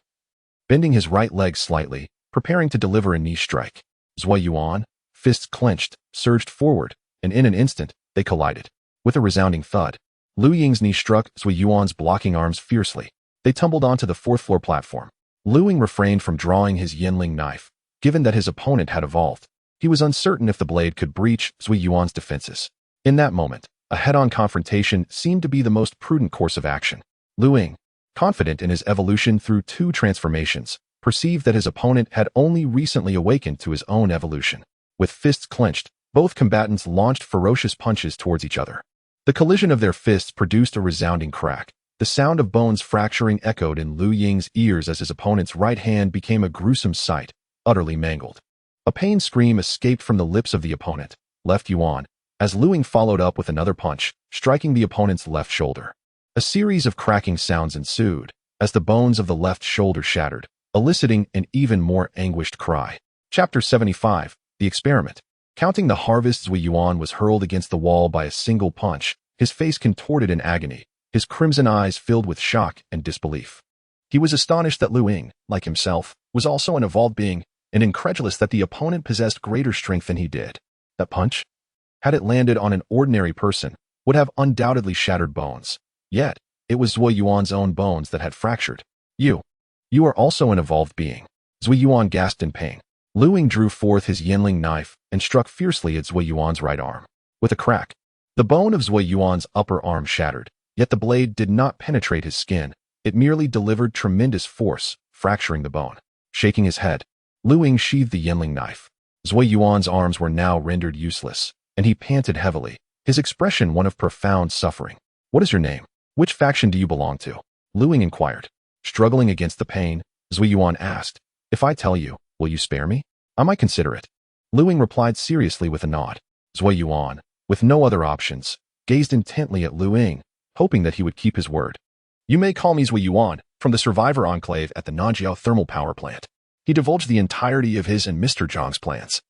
bending his right leg slightly, preparing to deliver a knee strike. Zui Yuan, fists clenched, surged forward, and in an instant, they collided. With a resounding thud, Lu Ying's knee struck Zui Yuan's blocking arms fiercely. They tumbled onto the 4th floor platform. Lu Ying refrained from drawing his Yinling knife, given that his opponent had evolved. He was uncertain if the blade could breach Zui Yuan's defenses. In that moment, a head-on confrontation seemed to be the most prudent course of action. Lu Ying, confident in his evolution through 2 transformations, perceived that his opponent had only recently awakened to his own evolution. With fists clenched, both combatants launched ferocious punches towards each other. The collision of their fists produced a resounding crack. The sound of bones fracturing echoed in Lu Ying's ears as his opponent's right hand became a gruesome sight, utterly mangled. A pain scream escaped from the lips of the opponent, left Yuan, as Lu Ying followed up with another punch, striking the opponent's left shoulder. A series of cracking sounds ensued, as the bones of the left shoulder shattered, eliciting an even more anguished cry. Chapter 75, The Experiment. Counting the harvest, Zui Yuan was hurled against the wall by a single punch, his face contorted in agony, his crimson eyes filled with shock and disbelief. He was astonished that Lu Ying, like himself, was also an evolved being, and incredulous that the opponent possessed greater strength than he did. That punch, had it landed on an ordinary person, would have undoubtedly shattered bones. Yet, it was Zui Yuan's own bones that had fractured. You are also an evolved being. Zui Yuan gasped in pain. Lu Ying drew forth his Yinling knife and struck fiercely at Zui Yuan's right arm. With a crack, the bone of Zui Yuan's upper arm shattered, yet the blade did not penetrate his skin. It merely delivered tremendous force, fracturing the bone. Shaking his head, Lu Ying sheathed the Yinling knife. Zui Yuan's arms were now rendered useless, and he panted heavily, his expression one of profound suffering. What is your name? Which faction do you belong to? Lu Ying inquired. Struggling against the pain, Zui Yuan asked, if I tell you, will you spare me? I might consider it. Lu Ying replied seriously with a nod. Zui Yuan, with no other options, gazed intently at Lu Ying, hoping that he would keep his word. You may call me Zui Yuan, from the Survivor Enclave at the Nanjiao Thermal Power Plant. He divulged the entirety of his and Mr. Zhang's plans.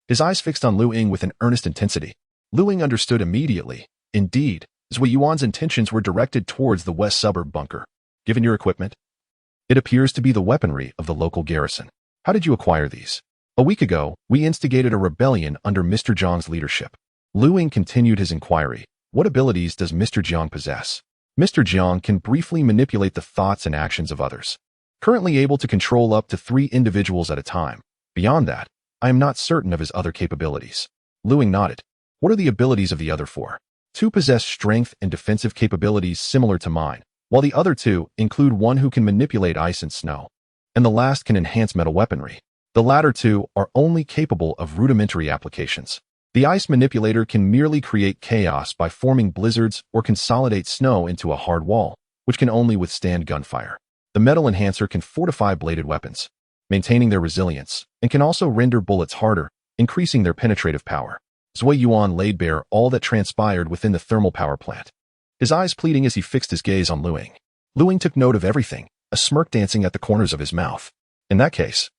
his eyes fixed on Lu Ying with an earnest intensity. Lu Ying understood immediately. Indeed, Zui Yuan's intentions were directed towards the west suburb bunker. Given your equipment, it appears to be the weaponry of the local garrison. How did you acquire these? A week ago, we instigated a rebellion under Mr. Jiang's leadership. Lu Ying continued his inquiry. What abilities does Mr. Jiang possess? Mr. Jiang can briefly manipulate the thoughts and actions of others, currently able to control up to 3 individuals at a time. Beyond that, I am not certain of his other capabilities. Lu Ying nodded. What are the abilities of the other 4? 2 possess strength and defensive capabilities similar to mine, while the other 2 include one who can manipulate ice and snow, and the last can enhance metal weaponry. The latter 2 are only capable of rudimentary applications. The ice manipulator can merely create chaos by forming blizzards or consolidate snow into a hard wall, which can only withstand gunfire. The metal enhancer can fortify bladed weapons, maintaining their resilience, and can also render bullets harder, increasing their penetrative power. Zui Yuan laid bare all that transpired within the thermal power plant, his eyes pleading as he fixed his gaze on Lu Ying. Lu Ying took note of everything, a smirk dancing at the corners of his mouth. In that case,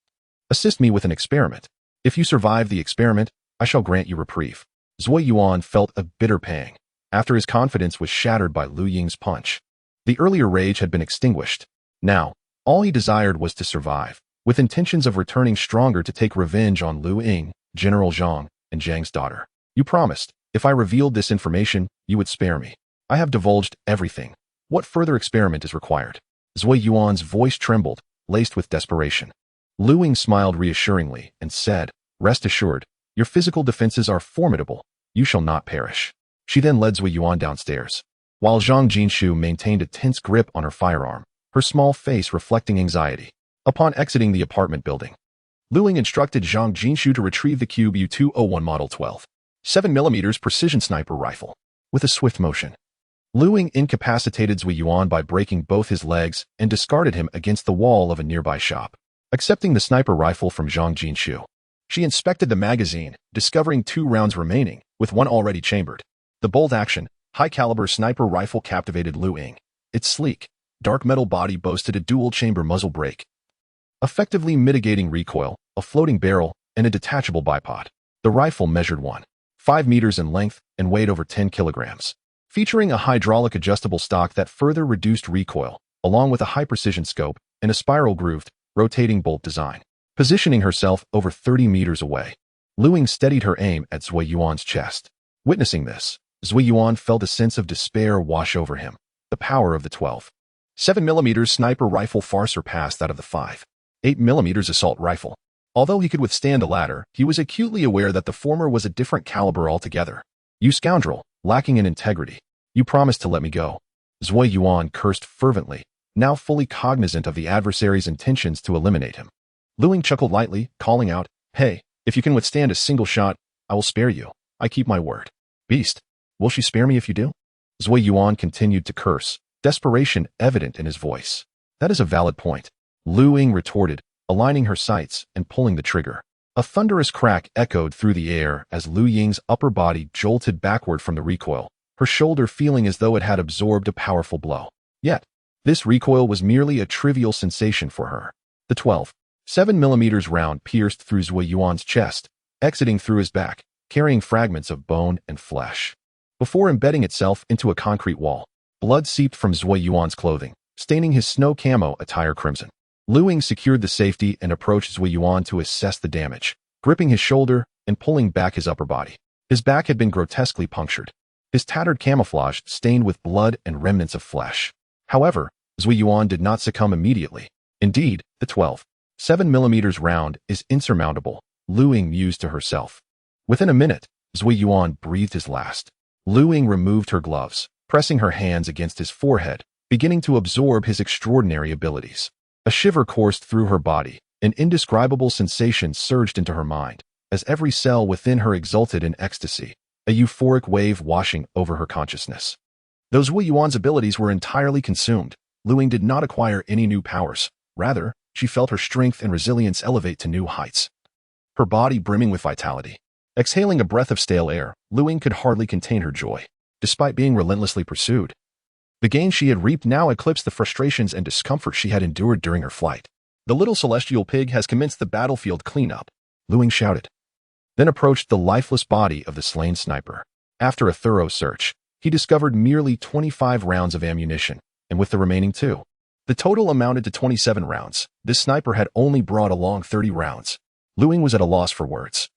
assist me with an experiment. If you survive the experiment, I shall grant you reprieve. Zui Yuan felt a bitter pang after his confidence was shattered by Lu Ying's punch. The earlier rage had been extinguished. Now, all he desired was to survive, with intentions of returning stronger to take revenge on Lu Ying, General Zhang, and Zhang's daughter. You promised, if I revealed this information, you would spare me. I have divulged everything. What further experiment is required? Zui Yuan's voice trembled, laced with desperation. Lu Ying smiled reassuringly and said, Rest assured, your physical defenses are formidable. You shall not perish. She then led Zui Yuan downstairs, while Zhang Jinshu maintained a tense grip on her firearm, her small face reflecting anxiety. Upon exiting the apartment building, Lu Ying instructed Zhang Jinshu to retrieve the Cube U-201 Model 12, 7mm precision sniper rifle. With a swift motion, Lu Ying incapacitated Zui Yuan by breaking both his legs and discarded him against the wall of a nearby shop. Accepting the sniper rifle from Zhang Jinshu, she inspected the magazine, discovering 2 rounds remaining, with 1 already chambered. The bolt-action, high-caliber sniper rifle captivated Lu Ying. Its sleek, dark metal body boasted a dual-chamber muzzle brake, effectively mitigating recoil, a floating barrel, and a detachable bipod. The rifle measured 1.5 meters in length and weighed over 10 kilograms, featuring a hydraulic adjustable stock that further reduced recoil, along with a high-precision scope and a spiral-grooved, rotating bolt design. Positioning herself over 30 meters away, Lu Ying steadied her aim at Zui Yuan's chest. Witnessing this, Zui Yuan felt a sense of despair wash over him. The power of the 12.7mm sniper rifle far surpassed that of the 5.8mm assault rifle. Although he could withstand the latter, he was acutely aware that the former was a different caliber altogether. You scoundrel, lacking in integrity. You promised to let me go. Zui Yuan cursed fervently, now fully cognizant of the adversary's intentions to eliminate him. Lu Ying chuckled lightly, calling out, Hey, if you can withstand a single shot, I will spare you. I keep my word. Beast, will she spare me if you do? Zui Yuan continued to curse, desperation evident in his voice. That is a valid point, Lu Ying retorted, aligning her sights and pulling the trigger. A thunderous crack echoed through the air as Lu Ying's upper body jolted backward from the recoil, her shoulder feeling as though it had absorbed a powerful blow. Yet, this recoil was merely a trivial sensation for her. The 12.7mm round pierced through Zui Yuan's chest, exiting through his back, carrying fragments of bone and flesh. Before embedding itself into a concrete wall, blood seeped from Zui Yuan's clothing, staining his snow camo attire crimson. Lu Ying secured the safety and approached Zui Yuan to assess the damage, gripping his shoulder and pulling back his upper body. His back had been grotesquely punctured, his tattered camouflage stained with blood and remnants of flesh. However, Zui Yuan did not succumb immediately. Indeed, the 12.7mm round is insurmountable, Lu Ying mused to herself. Within a minute, Zui Yuan breathed his last. Lu Ying removed her gloves, pressing her hands against his forehead, beginning to absorb his extraordinary abilities. A shiver coursed through her body, an indescribable sensation surged into her mind, as every cell within her exulted in ecstasy, a euphoric wave washing over her consciousness. Though Zui Yuan's abilities were entirely consumed, Lu Ying did not acquire any new powers. Rather, she felt her strength and resilience elevate to new heights, her body brimming with vitality. Exhaling a breath of stale air, Lu Ying could hardly contain her joy. Despite being relentlessly pursued, the gains she had reaped now eclipsed the frustrations and discomfort she had endured during her flight. The little celestial pig has commenced the battlefield cleanup, Lu Ying shouted. then approached the lifeless body of the slain sniper. After a thorough search, he discovered merely 25 rounds of ammunition, and with the remaining 2, the total amounted to 27 rounds. This sniper had only brought along 30 rounds. Lu Ying was at a loss for words,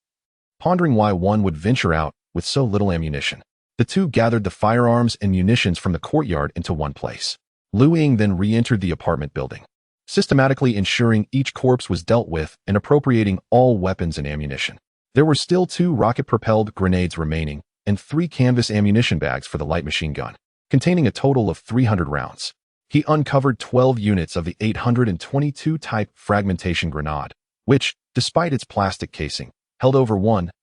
pondering why one would venture out with so little ammunition. The two gathered the firearms and munitions from the courtyard into one place. Lu Ying then re-entered the apartment building, systematically ensuring each corpse was dealt with and appropriating all weapons and ammunition. There were still 2 rocket-propelled grenades remaining and 3 canvas ammunition bags for the light machine gun, containing a total of 300 rounds. He uncovered 12 units of the 822 type fragmentation grenade, which, despite its plastic casing, held over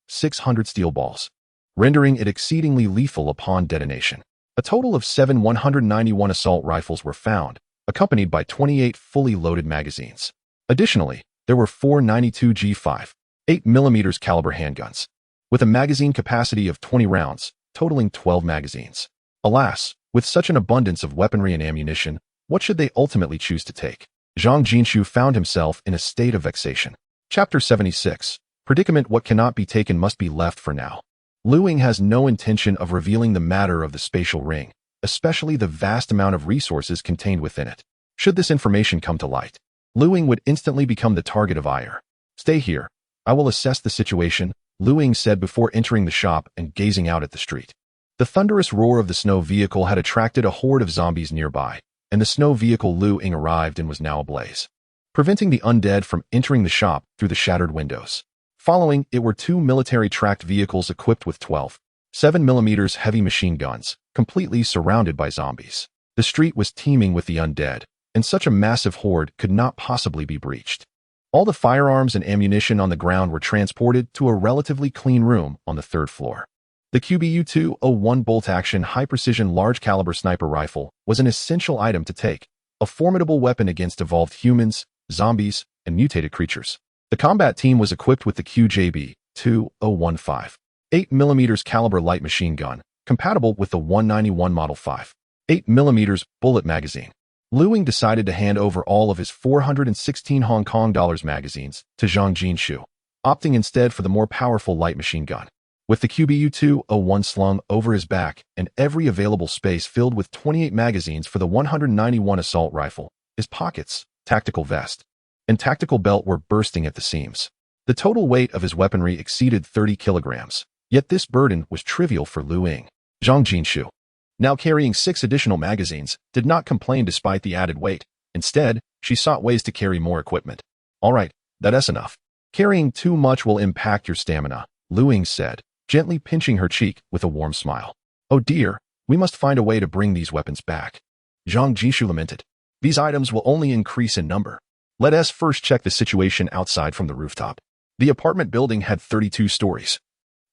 600 steel balls, rendering it exceedingly lethal upon detonation. A total of 7 191 assault rifles were found, accompanied by 28 fully loaded magazines. Additionally, there were 4 92 G5, 8mm caliber handguns, with a magazine capacity of 20 rounds, totaling 12 magazines. Alas, with such an abundance of weaponry and ammunition, what should they ultimately choose to take? Zhang Jinshu found himself in a state of vexation. Chapter 76. Predicament: what cannot be taken must be left for now. Lu Ying has no intention of revealing the matter of the spatial ring, especially the vast amount of resources contained within it. Should this information come to light, Lu Ying would instantly become the target of ire. Stay here. I will assess the situation, Lu Ying said before entering the shop and gazing out at the street. The thunderous roar of the snow vehicle had attracted a horde of zombies nearby, and the snow vehicle Lu Ying arrived in was now ablaze, preventing the undead from entering the shop through the shattered windows. Following it were 2 military tracked vehicles equipped with 12 7mm heavy machine guns, completely surrounded by zombies. The street was teeming with the undead, and such a massive horde could not possibly be breached. All the firearms and ammunition on the ground were transported to a relatively clean room on the 3rd floor. The QBU-201 bolt-action high-precision large-caliber sniper rifle was an essential item to take, a formidable weapon against evolved humans, zombies, and mutated creatures. The combat team was equipped with the QJB-2015, 8mm caliber light machine gun, compatible with the 191 Model 5, 8mm bullet magazine. Lu Ying decided to hand over all of his 416 Hong Kong dollars magazines to Zhang Jinshu, opting instead for the more powerful light machine gun. With the QBU-201 slung over his back and every available space filled with 28 magazines for the 191 assault rifle, his pockets, tactical vest, and tactical belt were bursting at the seams. The total weight of his weaponry exceeded 30 kilograms, yet this burden was trivial for Lu Ying. Zhang Jinshu, now carrying 6 additional magazines, did not complain despite the added weight. Instead, she sought ways to carry more equipment. All right, that's enough. Carrying too much will impact your stamina, Lu Ying said, gently pinching her cheek with a warm smile. Oh dear, we must find a way to bring these weapons back. Zhang Jinshu lamented. These items will only increase in number. Let us first check the situation outside from the rooftop. The apartment building had 32 stories,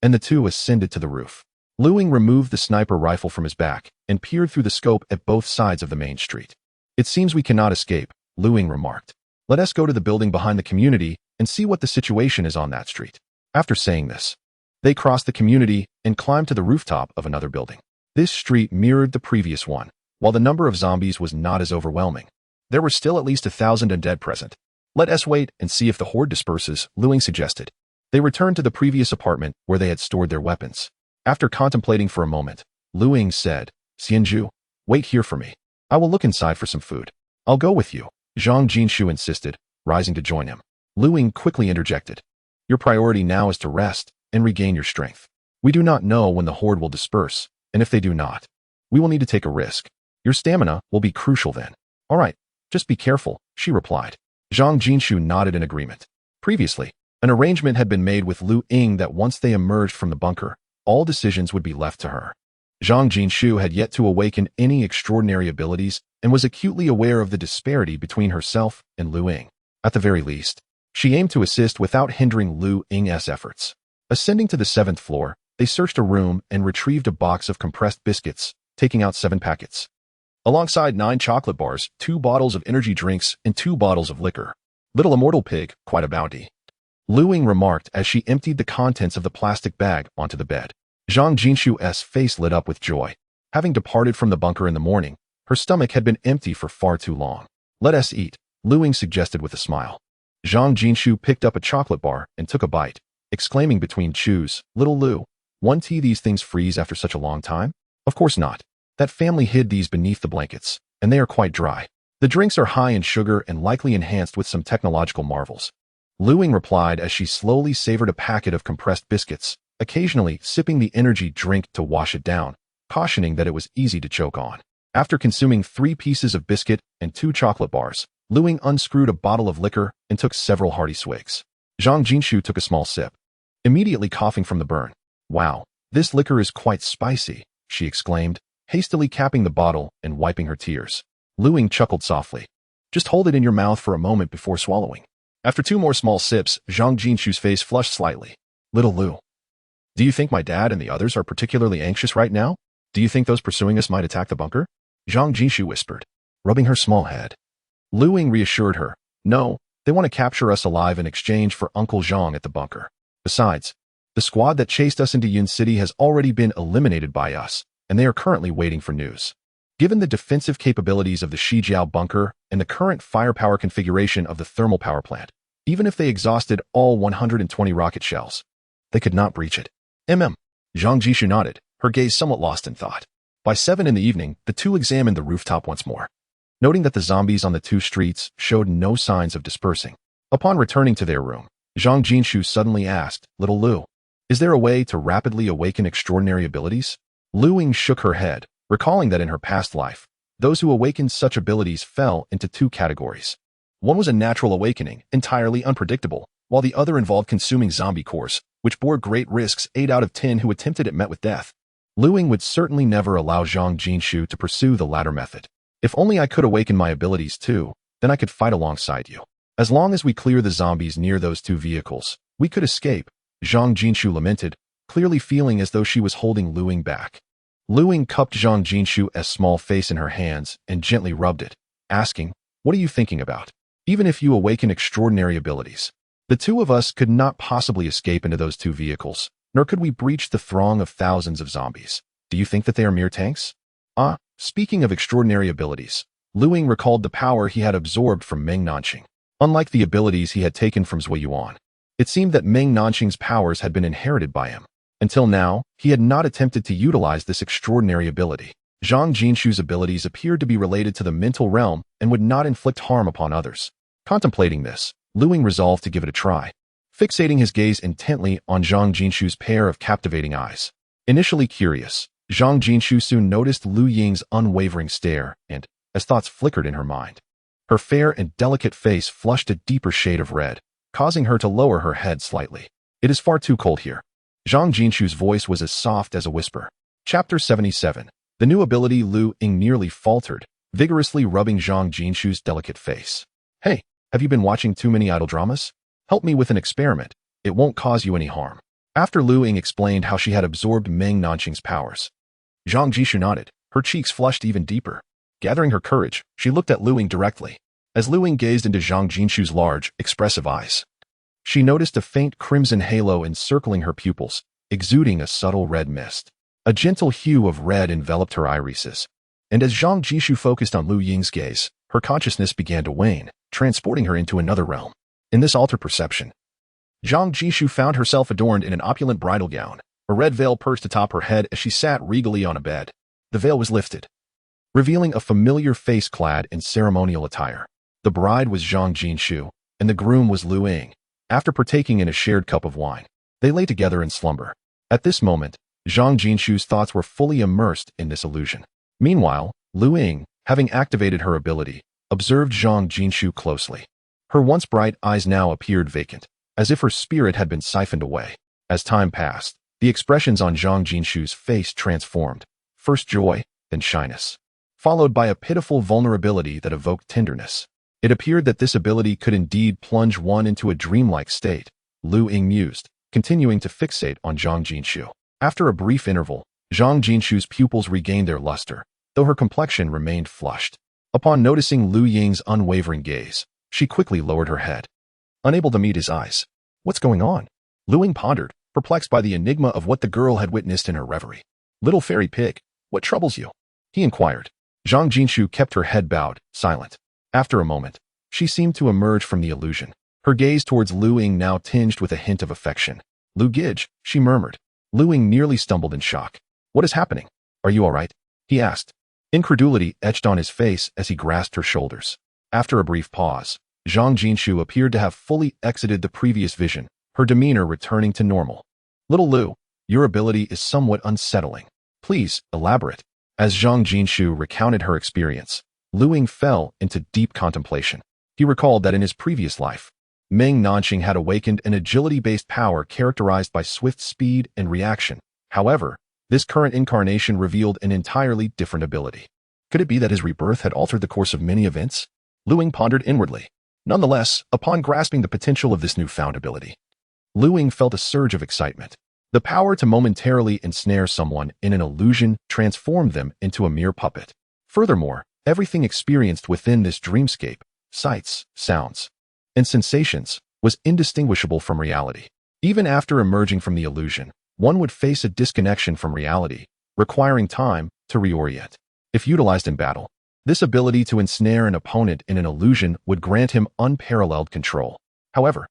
and the two ascended to the roof. Lu Ying removed the sniper rifle from his back and peered through the scope at both sides of the main street. It seems we cannot escape, Lu Ying remarked. Let us go to the building behind the community and see what the situation is on that street. After saying this, they crossed the community and climbed to the rooftop of another building. This street mirrored the previous one, while the number of zombies was not as overwhelming. There were still at least 1,000 undead present. Let us wait and see if the horde disperses, Lu Ying suggested. They returned to the previous apartment where they had stored their weapons. After contemplating for a moment, Lu Ying said, Xianju, wait here for me. I will look inside for some food. I'll go with you, Zhang Jinshu insisted, rising to join him. Lu Ying quickly interjected. Your priority now is to rest and regain your strength. We do not know when the horde will disperse, and if they do not, we will need to take a risk. Your stamina will be crucial then. All right, just be careful, she replied. Zhang Jinshu nodded in agreement. Previously, an arrangement had been made with Lu Ying that once they emerged from the bunker, all decisions would be left to her. Zhang Jinshu had yet to awaken any extraordinary abilities and was acutely aware of the disparity between herself and Lu Ying. At the very least, she aimed to assist without hindering Lu Ying's efforts. Ascending to the 7th floor, they searched a room and retrieved a box of compressed biscuits, taking out 7 packets, alongside 9 chocolate bars, 2 bottles of energy drinks, and 2 bottles of liquor. Little immortal pig, quite a bounty, Lu Ying remarked as she emptied the contents of the plastic bag onto the bed. Zhang Jinshu's face lit up with joy. Having departed from the bunker in the morning, her stomach had been empty for far too long. Let us eat, Lu Ying suggested with a smile. Zhang Jinshu picked up a chocolate bar and took a bite, exclaiming between chews, "Little Lu, one tea these things freeze after such a long time? Of course not. That family hid these beneath the blankets, and they are quite dry. The drinks are high in sugar and likely enhanced with some technological marvels." Lu Ying replied as she slowly savored a packet of compressed biscuits, occasionally sipping the energy drink to wash it down, cautioning that it was easy to choke on. After consuming 3 pieces of biscuit and 2 chocolate bars, Lu Ying unscrewed a bottle of liquor and took several hearty swigs. Zhang Jinshu took a small sip, immediately coughing from the burn. "Wow, this liquor is quite spicy," she exclaimed, hastily capping the bottle and wiping her tears. Lu Ying chuckled softly. "Just hold it in your mouth for a moment before swallowing." After 2 more small sips, Zhang Jinshu's face flushed slightly. "Little Lu, do you think my dad and the others are particularly anxious right now? Do you think those pursuing us might attack the bunker?" Zhang Jinshu whispered, rubbing her small head. Lu Ying reassured her, "No, they want to capture us alive in exchange for Uncle Zhang at the bunker. Besides, the squad that chased us into Yun City has already been eliminated by us, and they are currently waiting for news. Given the defensive capabilities of the Shijiao bunker and the current firepower configuration of the thermal power plant, even if they exhausted all 120 rocket shells, they could not breach it." Zhang Jishu nodded, her gaze somewhat lost in thought. By 7 in the evening, the two examined the rooftop once more, noting that the zombies on the 2 streets showed no signs of dispersing. Upon returning to their room, Zhang Jinshu suddenly asked, "Little Lu, is there a way to rapidly awaken extraordinary abilities?" Lu Ying shook her head, recalling that in her past life, those who awakened such abilities fell into 2 categories. One was a natural awakening, entirely unpredictable, while the other involved consuming zombie cores, which bore great risks. 8 out of 10 who attempted it met with death. Lu Ying would certainly never allow Zhang Jinshu to pursue the latter method. "If only I could awaken my abilities too, then I could fight alongside you. As long as we clear the zombies near those 2 vehicles, we could escape," Zhang Jinshu lamented, clearly feeling as though she was holding Lu Ying back. Lu Ying cupped Zhang Jinshu's small face in her hands and gently rubbed it, asking, "What are you thinking about? Even if you awaken extraordinary abilities, the 2 of us could not possibly escape into those 2 vehicles, nor could we breach the throng of thousands of zombies. Do you think that they are mere tanks?" Speaking of extraordinary abilities, Lu Ying recalled the power he had absorbed from Meng Nanxing. Unlike the abilities he had taken from Zui Yuan, it seemed that Meng Nanxing's powers had been inherited by him. Until now, he had not attempted to utilize this extraordinary ability. Zhang Jinshu's abilities appeared to be related to the mental realm and would not inflict harm upon others. Contemplating this, Lu Ying resolved to give it a try, fixating his gaze intently on Zhang Jinshu's pair of captivating eyes. Initially curious, Zhang Jinshu soon noticed Lu Ying's unwavering stare and, as thoughts flickered in her mind, her fair and delicate face flushed a deeper shade of red, causing her to lower her head slightly. "It is far too cold here." Zhang Jinshu's voice was as soft as a whisper. Chapter 77. The new ability. Lu Ying nearly faltered, vigorously rubbing Zhang Jinshu's delicate face. "Hey, have you been watching too many idle dramas? Help me with an experiment. It won't cause you any harm." After Lu Ying explained how she had absorbed Meng Nanxing's powers, Zhang Jishu nodded, her cheeks flushed even deeper. Gathering her courage, she looked at Lu Ying directly. As Lu Ying gazed into Zhang Jinshu's large, expressive eyes, she noticed a faint crimson halo encircling her pupils, exuding a subtle red mist. A gentle hue of red enveloped her irises, and as Zhang Jishu focused on Lu Ying's gaze, her consciousness began to wane, transporting her into another realm. In this altered perception, Zhang Jishu found herself adorned in an opulent bridal gown, a red veil perched atop her head as she sat regally on a bed. The veil was lifted, revealing a familiar face clad in ceremonial attire. The bride was Zhang Jinshu, and the groom was Lu Ying. After partaking in a shared cup of wine, they lay together in slumber. At this moment, Zhang Jinshu's thoughts were fully immersed in this illusion. Meanwhile, Lu Ying, having activated her ability, observed Zhang Jinshu closely. Her once bright eyes now appeared vacant, as if her spirit had been siphoned away. As time passed, the expressions on Zhang Jinshu's face transformed, first joy, then shyness, followed by a pitiful vulnerability that evoked tenderness. It appeared that this ability could indeed plunge one into a dreamlike state, Lu Ying mused, continuing to fixate on Zhang Jinshu. After a brief interval, Zhang Jinshu's pupils regained their luster, though her complexion remained flushed. Upon noticing Lu Ying's unwavering gaze, she quickly lowered her head, unable to meet his eyes. "What's going on?" Lu Ying pondered, perplexed by the enigma of what the girl had witnessed in her reverie. "Little fairy pig, what troubles you?" he inquired. Zhang Jinshu kept her head bowed, silent. After a moment, she seemed to emerge from the illusion, her gaze towards Lu Ying now tinged with a hint of affection. Lu Gij, she murmured. Lu Ying nearly stumbled in shock. What is happening? Are you all right? He asked. Incredulity etched on his face as he grasped her shoulders. After a brief pause, Zhang Jinshu appeared to have fully exited the previous vision, her demeanor returning to normal. Little Lu, your ability is somewhat unsettling. Please, elaborate. As Zhang Jinshu recounted her experience, Lu Ying fell into deep contemplation. He recalled that in his previous life, Meng Nanxing had awakened an agility-based power characterized by swift speed and reaction. However, this current incarnation revealed an entirely different ability. Could it be that his rebirth had altered the course of many events? Lu Ying pondered inwardly. Nonetheless, upon grasping the potential of this newfound ability, Lu Ying felt a surge of excitement. The power to momentarily ensnare someone in an illusion transformed them into a mere puppet. Furthermore, everything experienced within this dreamscape, sights, sounds, and sensations, was indistinguishable from reality. Even after emerging from the illusion, one would face a disconnection from reality, requiring time to reorient. If utilized in battle, this ability to ensnare an opponent in an illusion would grant him unparalleled control. However,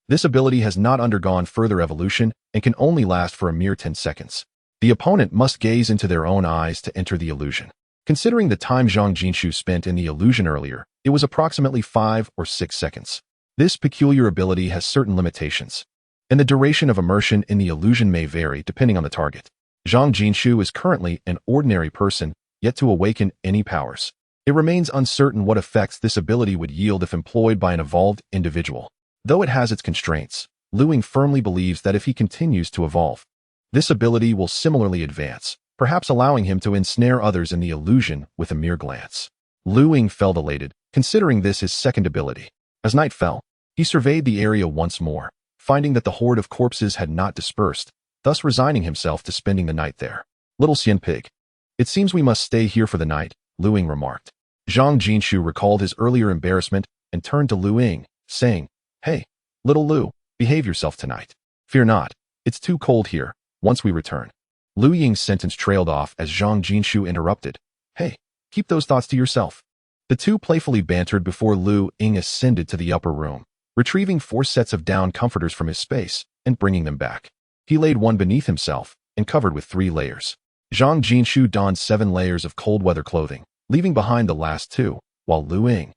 this ability has not undergone further evolution and can only last for a mere 10 seconds. The opponent must gaze into their own eyes to enter the illusion. Considering the time Zhang Jinshu spent in the illusion earlier, it was approximately 5 or 6 seconds. This peculiar ability has certain limitations, and the duration of immersion in the illusion may vary depending on the target. Zhang Jinshu is currently an ordinary person, yet to awaken any powers. It remains uncertain what effects this ability would yield if employed by an evolved individual. Though it has its constraints, Lu Ying firmly believes that if he continues to evolve, this ability will similarly advance, perhaps allowing him to ensnare others in the illusion with a mere glance. Lu Ying felt elated, considering this his second ability. As night fell, he surveyed the area once more, finding that the horde of corpses had not dispersed, thus resigning himself to spending the night there. Little Xian Pig. It seems we must stay here for the night, Lu Ying remarked. Zhang Jinshu recalled his earlier embarrassment and turned to Lu Ying, saying, Hey, little Lu, behave yourself tonight. Fear not, it's too cold here, once we return. Lu Ying's sentence trailed off as Zhang Jinshu interrupted. Hey, keep those thoughts to yourself. The two playfully bantered before Lu Ying ascended to the upper room, retrieving 4 sets of down comforters from his space and bringing them back. He laid one beneath himself and covered with 3 layers. Zhang Jinshu donned 7 layers of cold weather clothing, leaving behind the last 2, while Lu Ying,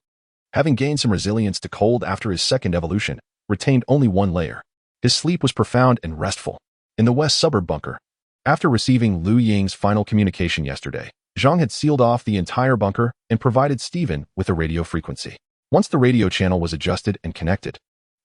having gained some resilience to cold after his second evolution, retained only 1 layer. His sleep was profound and restful. In the west suburb bunker, after receiving Lu Ying's final communication yesterday, Zhang had sealed off the entire bunker and provided Stephen with a radio frequency. Once the radio channel was adjusted and connected,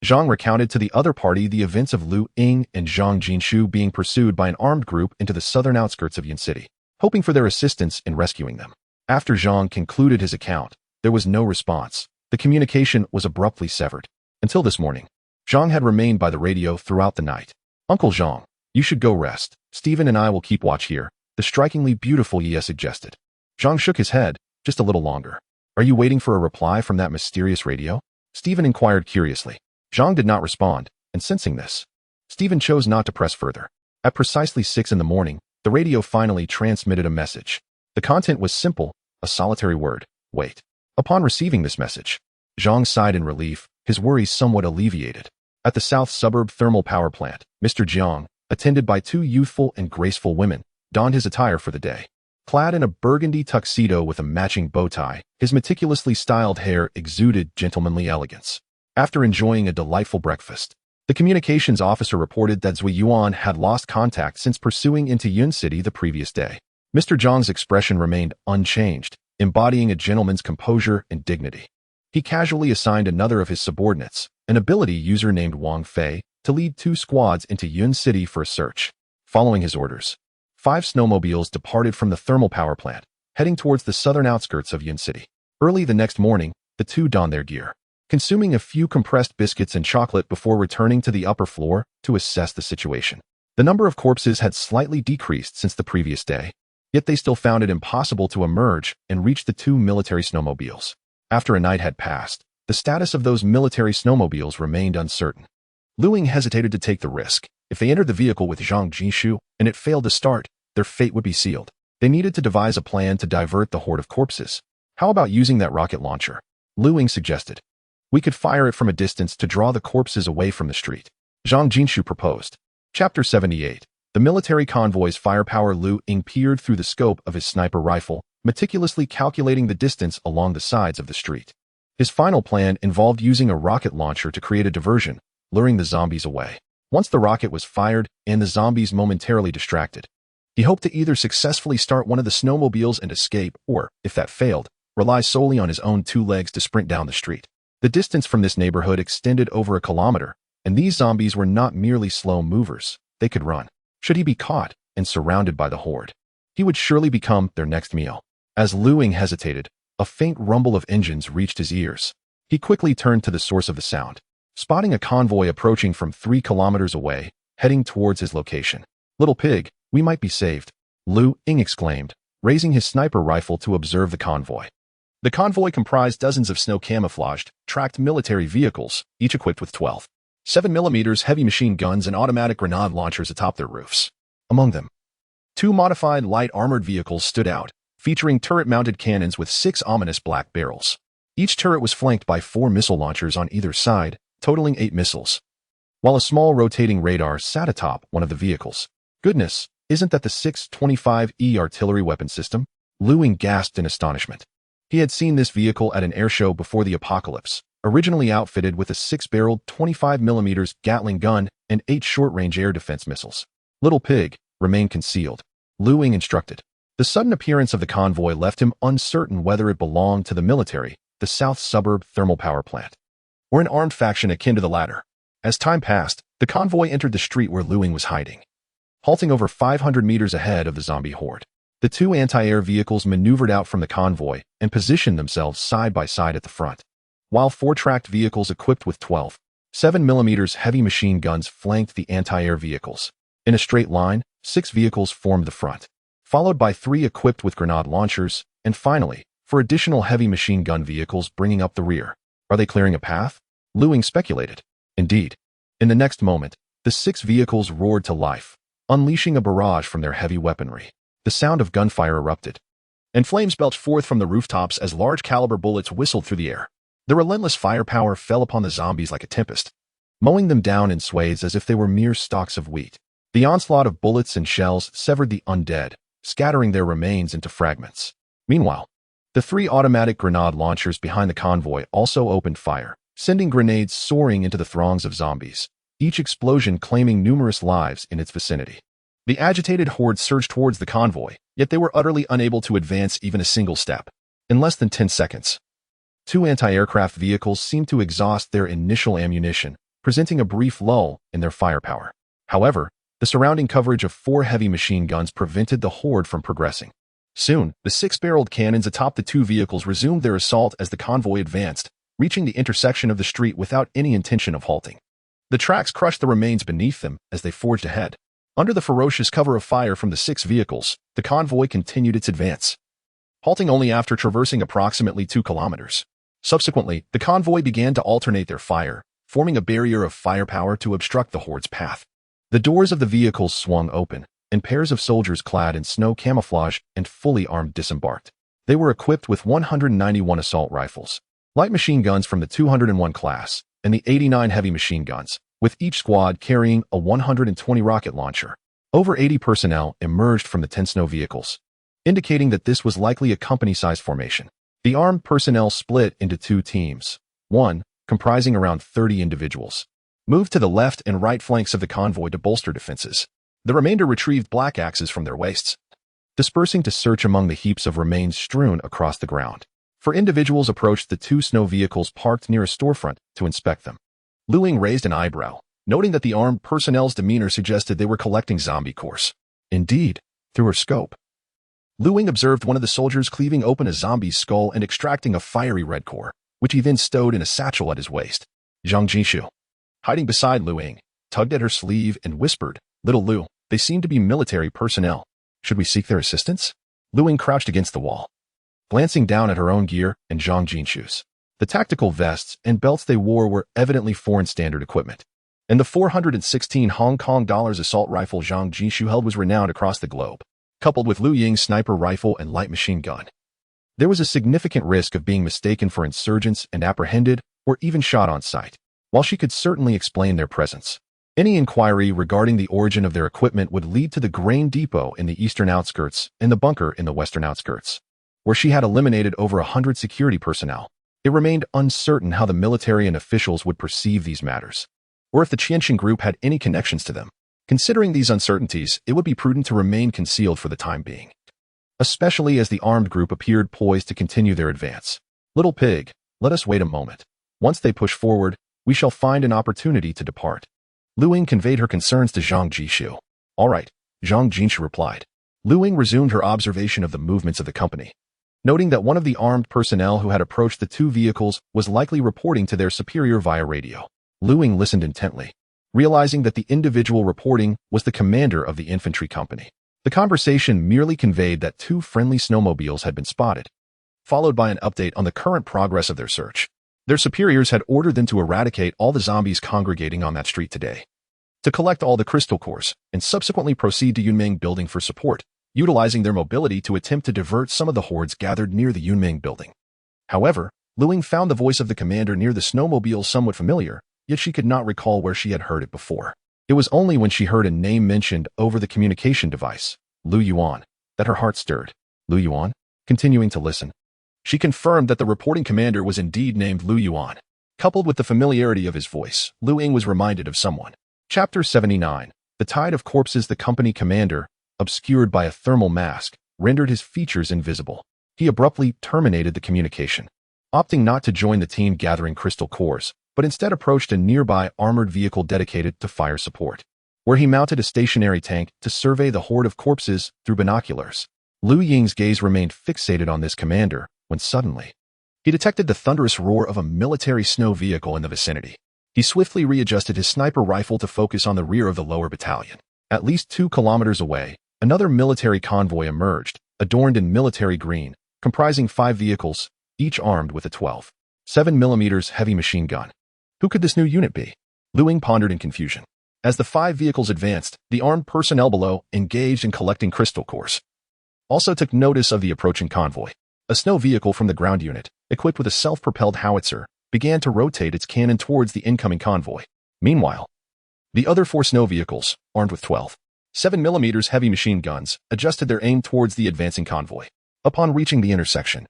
Zhang recounted to the other party the events of Lu Ying and Zhang Jinshu being pursued by an armed group into the southern outskirts of Yin City, hoping for their assistance in rescuing them. After Zhang concluded his account, there was no response. The communication was abruptly severed. Until this morning, Zhang had remained by the radio throughout the night. Uncle Zhang, you should go rest. Stephen and I will keep watch here, the strikingly beautiful Ye suggested. Zhang shook his head, just a little longer. Are you waiting for a reply from that mysterious radio? Stephen inquired curiously. Zhang did not respond, and sensing this, Stephen chose not to press further. At precisely 6 in the morning, the radio finally transmitted a message. The content was simple, a solitary word, wait. Upon receiving this message, Zhang sighed in relief, his worries somewhat alleviated. At the south suburb thermal power plant, Mr. Jiang, attended by 2 youthful and graceful women, donned his attire for the day. Clad in a burgundy tuxedo with a matching bow tie, his meticulously styled hair exuded gentlemanly elegance. After enjoying a delightful breakfast, the communications officer reported that Zui Yuan had lost contact since pursuing into Yun City the previous day. Mr. Zhang's expression remained unchanged, embodying a gentleman's composure and dignity. He casually assigned another of his subordinates, an ability user named Wang Fei, to lead 2 squads into Yun City for a search. Following his orders, 5 snowmobiles departed from the thermal power plant, heading towards the southern outskirts of Yun City. Early the next morning, the 2 donned their gear, consuming a few compressed biscuits and chocolate before returning to the upper floor to assess the situation. The number of corpses had slightly decreased since the previous day, yet they still found it impossible to emerge and reach the 2 military snowmobiles. After a night had passed, the status of those military snowmobiles remained uncertain. Lu Ying hesitated to take the risk. If they entered the vehicle with Zhang Jinshu and it failed to start, their fate would be sealed. They needed to devise a plan to divert the horde of corpses. How about using that rocket launcher? Lu Ying suggested. We could fire it from a distance to draw the corpses away from the street. Zhang Jinshu proposed. Chapter 78. The military convoy's firepower. Lu Ying peered through the scope of his sniper rifle, meticulously calculating the distance along the sides of the street. His final plan involved using a rocket launcher to create a diversion, luring the zombies away. Once the rocket was fired and the zombies momentarily distracted, he hoped to either successfully start one of the snowmobiles and escape, or, if that failed, rely solely on his own two legs to sprint down the street. The distance from this neighborhood extended over a kilometer, and these zombies were not merely slow movers. They could run. Should he be caught and surrounded by the horde, he would surely become their next meal. As Lu Ying hesitated, a faint rumble of engines reached his ears. He quickly turned to the source of the sound, spotting a convoy approaching from 3 kilometers away, heading towards his location. "Little pig, we might be saved," Lu Ying exclaimed, raising his sniper rifle to observe the convoy. The convoy comprised dozens of snow-camouflaged, tracked military vehicles, each equipped with 12 7mm heavy machine guns and automatic grenade launchers atop their roofs. Among them, 2 modified light armored vehicles stood out, featuring turret-mounted cannons with 6 ominous black barrels. Each turret was flanked by 4 missile launchers on either side, totaling 8 missiles, while a small rotating radar sat atop one of the vehicles. "Goodness, isn't that the 625E artillery weapon system?" Lu Ying gasped in astonishment. He had seen this vehicle at an airshow before the apocalypse, originally outfitted with a 6-barreled 25mm Gatling gun and 8 short-range air defense missiles. "Little pig, remain concealed," Lu Ying instructed. The sudden appearance of the convoy left him uncertain whether it belonged to the military, the South Suburb thermal power plant, or an armed faction akin to the latter. As time passed, the convoy entered the street where Lu Ying was hiding, halting over 500 meters ahead of the zombie horde. The 2 anti-air vehicles maneuvered out from the convoy and positioned themselves side by side at the front, while 4 tracked vehicles equipped with 12 7mm heavy machine guns flanked the anti-air vehicles. In a straight line, 6 vehicles formed the front, followed by 3 equipped with grenade launchers, and finally, 4 additional heavy machine gun vehicles bringing up the rear. Are they clearing a path? Lu Ying speculated. Indeed. In the next moment, the 6 vehicles roared to life, unleashing a barrage from their heavy weaponry. The sound of gunfire erupted, and flames belched forth from the rooftops as large-caliber bullets whistled through the air. The relentless firepower fell upon the zombies like a tempest, mowing them down in swathes as if they were mere stalks of wheat. The onslaught of bullets and shells severed the undead, scattering their remains into fragments. Meanwhile, the 3 automatic grenade launchers behind the convoy also opened fire, sending grenades soaring into the throngs of zombies, each explosion claiming numerous lives in its vicinity. The agitated horde surged towards the convoy, yet they were utterly unable to advance even a single step. In less than 10 seconds, 2 anti-aircraft vehicles seemed to exhaust their initial ammunition, presenting a brief lull in their firepower. However, the surrounding coverage of 4 heavy machine guns prevented the horde from progressing. Soon, the 6-barreled cannons atop the 2 vehicles resumed their assault as the convoy advanced, reaching the intersection of the street without any intention of halting. The tracks crushed the remains beneath them as they forged ahead. Under the ferocious cover of fire from the 6 vehicles, the convoy continued its advance, halting only after traversing approximately 2 kilometers. Subsequently, the convoy began to alternate their fire, forming a barrier of firepower to obstruct the horde's path. The doors of the vehicles swung open, and pairs of soldiers clad in snow camouflage and fully armed disembarked. They were equipped with 191 assault rifles, light machine guns from the 201 class, and the 89 heavy machine guns, with each squad carrying a 120 rocket launcher. Over 80 personnel emerged from the 10 snow vehicles, indicating that this was likely a company-sized formation. The armed personnel split into 2 teams. One, comprising around 30 individuals, moved to the left and right flanks of the convoy to bolster defenses. The remainder retrieved black axes from their waists, dispersing to search among the heaps of remains strewn across the ground. 4 individuals approached the 2 snow vehicles parked near a storefront to inspect them. Lu Ying raised an eyebrow, noting that the armed personnel's demeanor suggested they were collecting zombie cores. Indeed, through her scope, Lu Ying observed one of the soldiers cleaving open a zombie's skull and extracting a fiery red core, which he then stowed in a satchel at his waist. Zhang Jishu, hiding beside Lu Ying, tugged at her sleeve and whispered, "Little Lu, they seem to be military personnel. Should we seek their assistance?" Lu Ying crouched against the wall, glancing down at her own gear and Zhang Jinshu's. The tactical vests and belts they wore were evidently foreign standard equipment, and the 416 Hong Kong dollars assault rifle Zhang Jinshu held was renowned across the globe. Coupled with Lu Ying's sniper rifle and light machine gun, there was a significant risk of being mistaken for insurgents and apprehended or even shot on sight. While she could certainly explain their presence, Any inquiry regarding the origin of their equipment would lead to the grain depot in the eastern outskirts and the bunker in the western outskirts, where she had eliminated over 100 security personnel. It remained uncertain how the military and officials would perceive these matters, or if the Qianxing group had any connections to them. Considering these uncertainties, it would be prudent to remain concealed for the time being, especially as the armed group appeared poised to continue their advance. Little pig, let us wait a moment. Once they push forward, we shall find an opportunity to depart. Lu Ying conveyed her concerns to Zhang Jishu. All right, Zhang Jishu replied. Lu Ying resumed her observation of the movements of the company, noting that one of the armed personnel who had approached the two vehicles was likely reporting to their superior via radio. Lu Ying listened intently, realizing that the individual reporting was the commander of the infantry company. The conversation merely conveyed that two friendly snowmobiles had been spotted, followed by an update on the current progress of their search. Their superiors had ordered them to eradicate all the zombies congregating on that street today, to collect all the crystal cores, and subsequently proceed to Yunming building for support, utilizing their mobility to attempt to divert some of the hordes gathered near the Yunming building. However, Lu Ying found the voice of the commander near the snowmobile somewhat familiar, yet she could not recall where she had heard it before. It was only when she heard a name mentioned over the communication device, Lu Yuan, that her heart stirred. Lu Yuan? Continuing to listen, she confirmed that the reporting commander was indeed named Lu Yuan. Coupled with the familiarity of his voice, Lu Ying was reminded of someone. Chapter 79. The tide of corpses. The company commander, obscured by a thermal mask, rendered his features invisible. He abruptly terminated the communication, opting not to join the team gathering crystal cores, but instead approached a nearby armored vehicle dedicated to fire support, where he mounted a stationary tank to survey the horde of corpses through binoculars. Lu Ying's gaze remained fixated on this commander, when suddenly, he detected the thunderous roar of a military snow vehicle in the vicinity. He swiftly readjusted his sniper rifle to focus on the rear of the lower battalion. At least 2 kilometers away, another military convoy emerged, adorned in military green, comprising 5 vehicles, each armed with a 12.7mm heavy machine gun. Who could this new unit be? Lu Ying pondered in confusion. As the 5 vehicles advanced, the armed personnel below, engaged in collecting crystal cores, also took notice of the approaching convoy. A snow vehicle from the ground unit, equipped with a self-propelled howitzer, began to rotate its cannon towards the incoming convoy. Meanwhile, the other 4 snow vehicles, armed with 12.7mm heavy machine guns, adjusted their aim towards the advancing convoy. Upon reaching the intersection,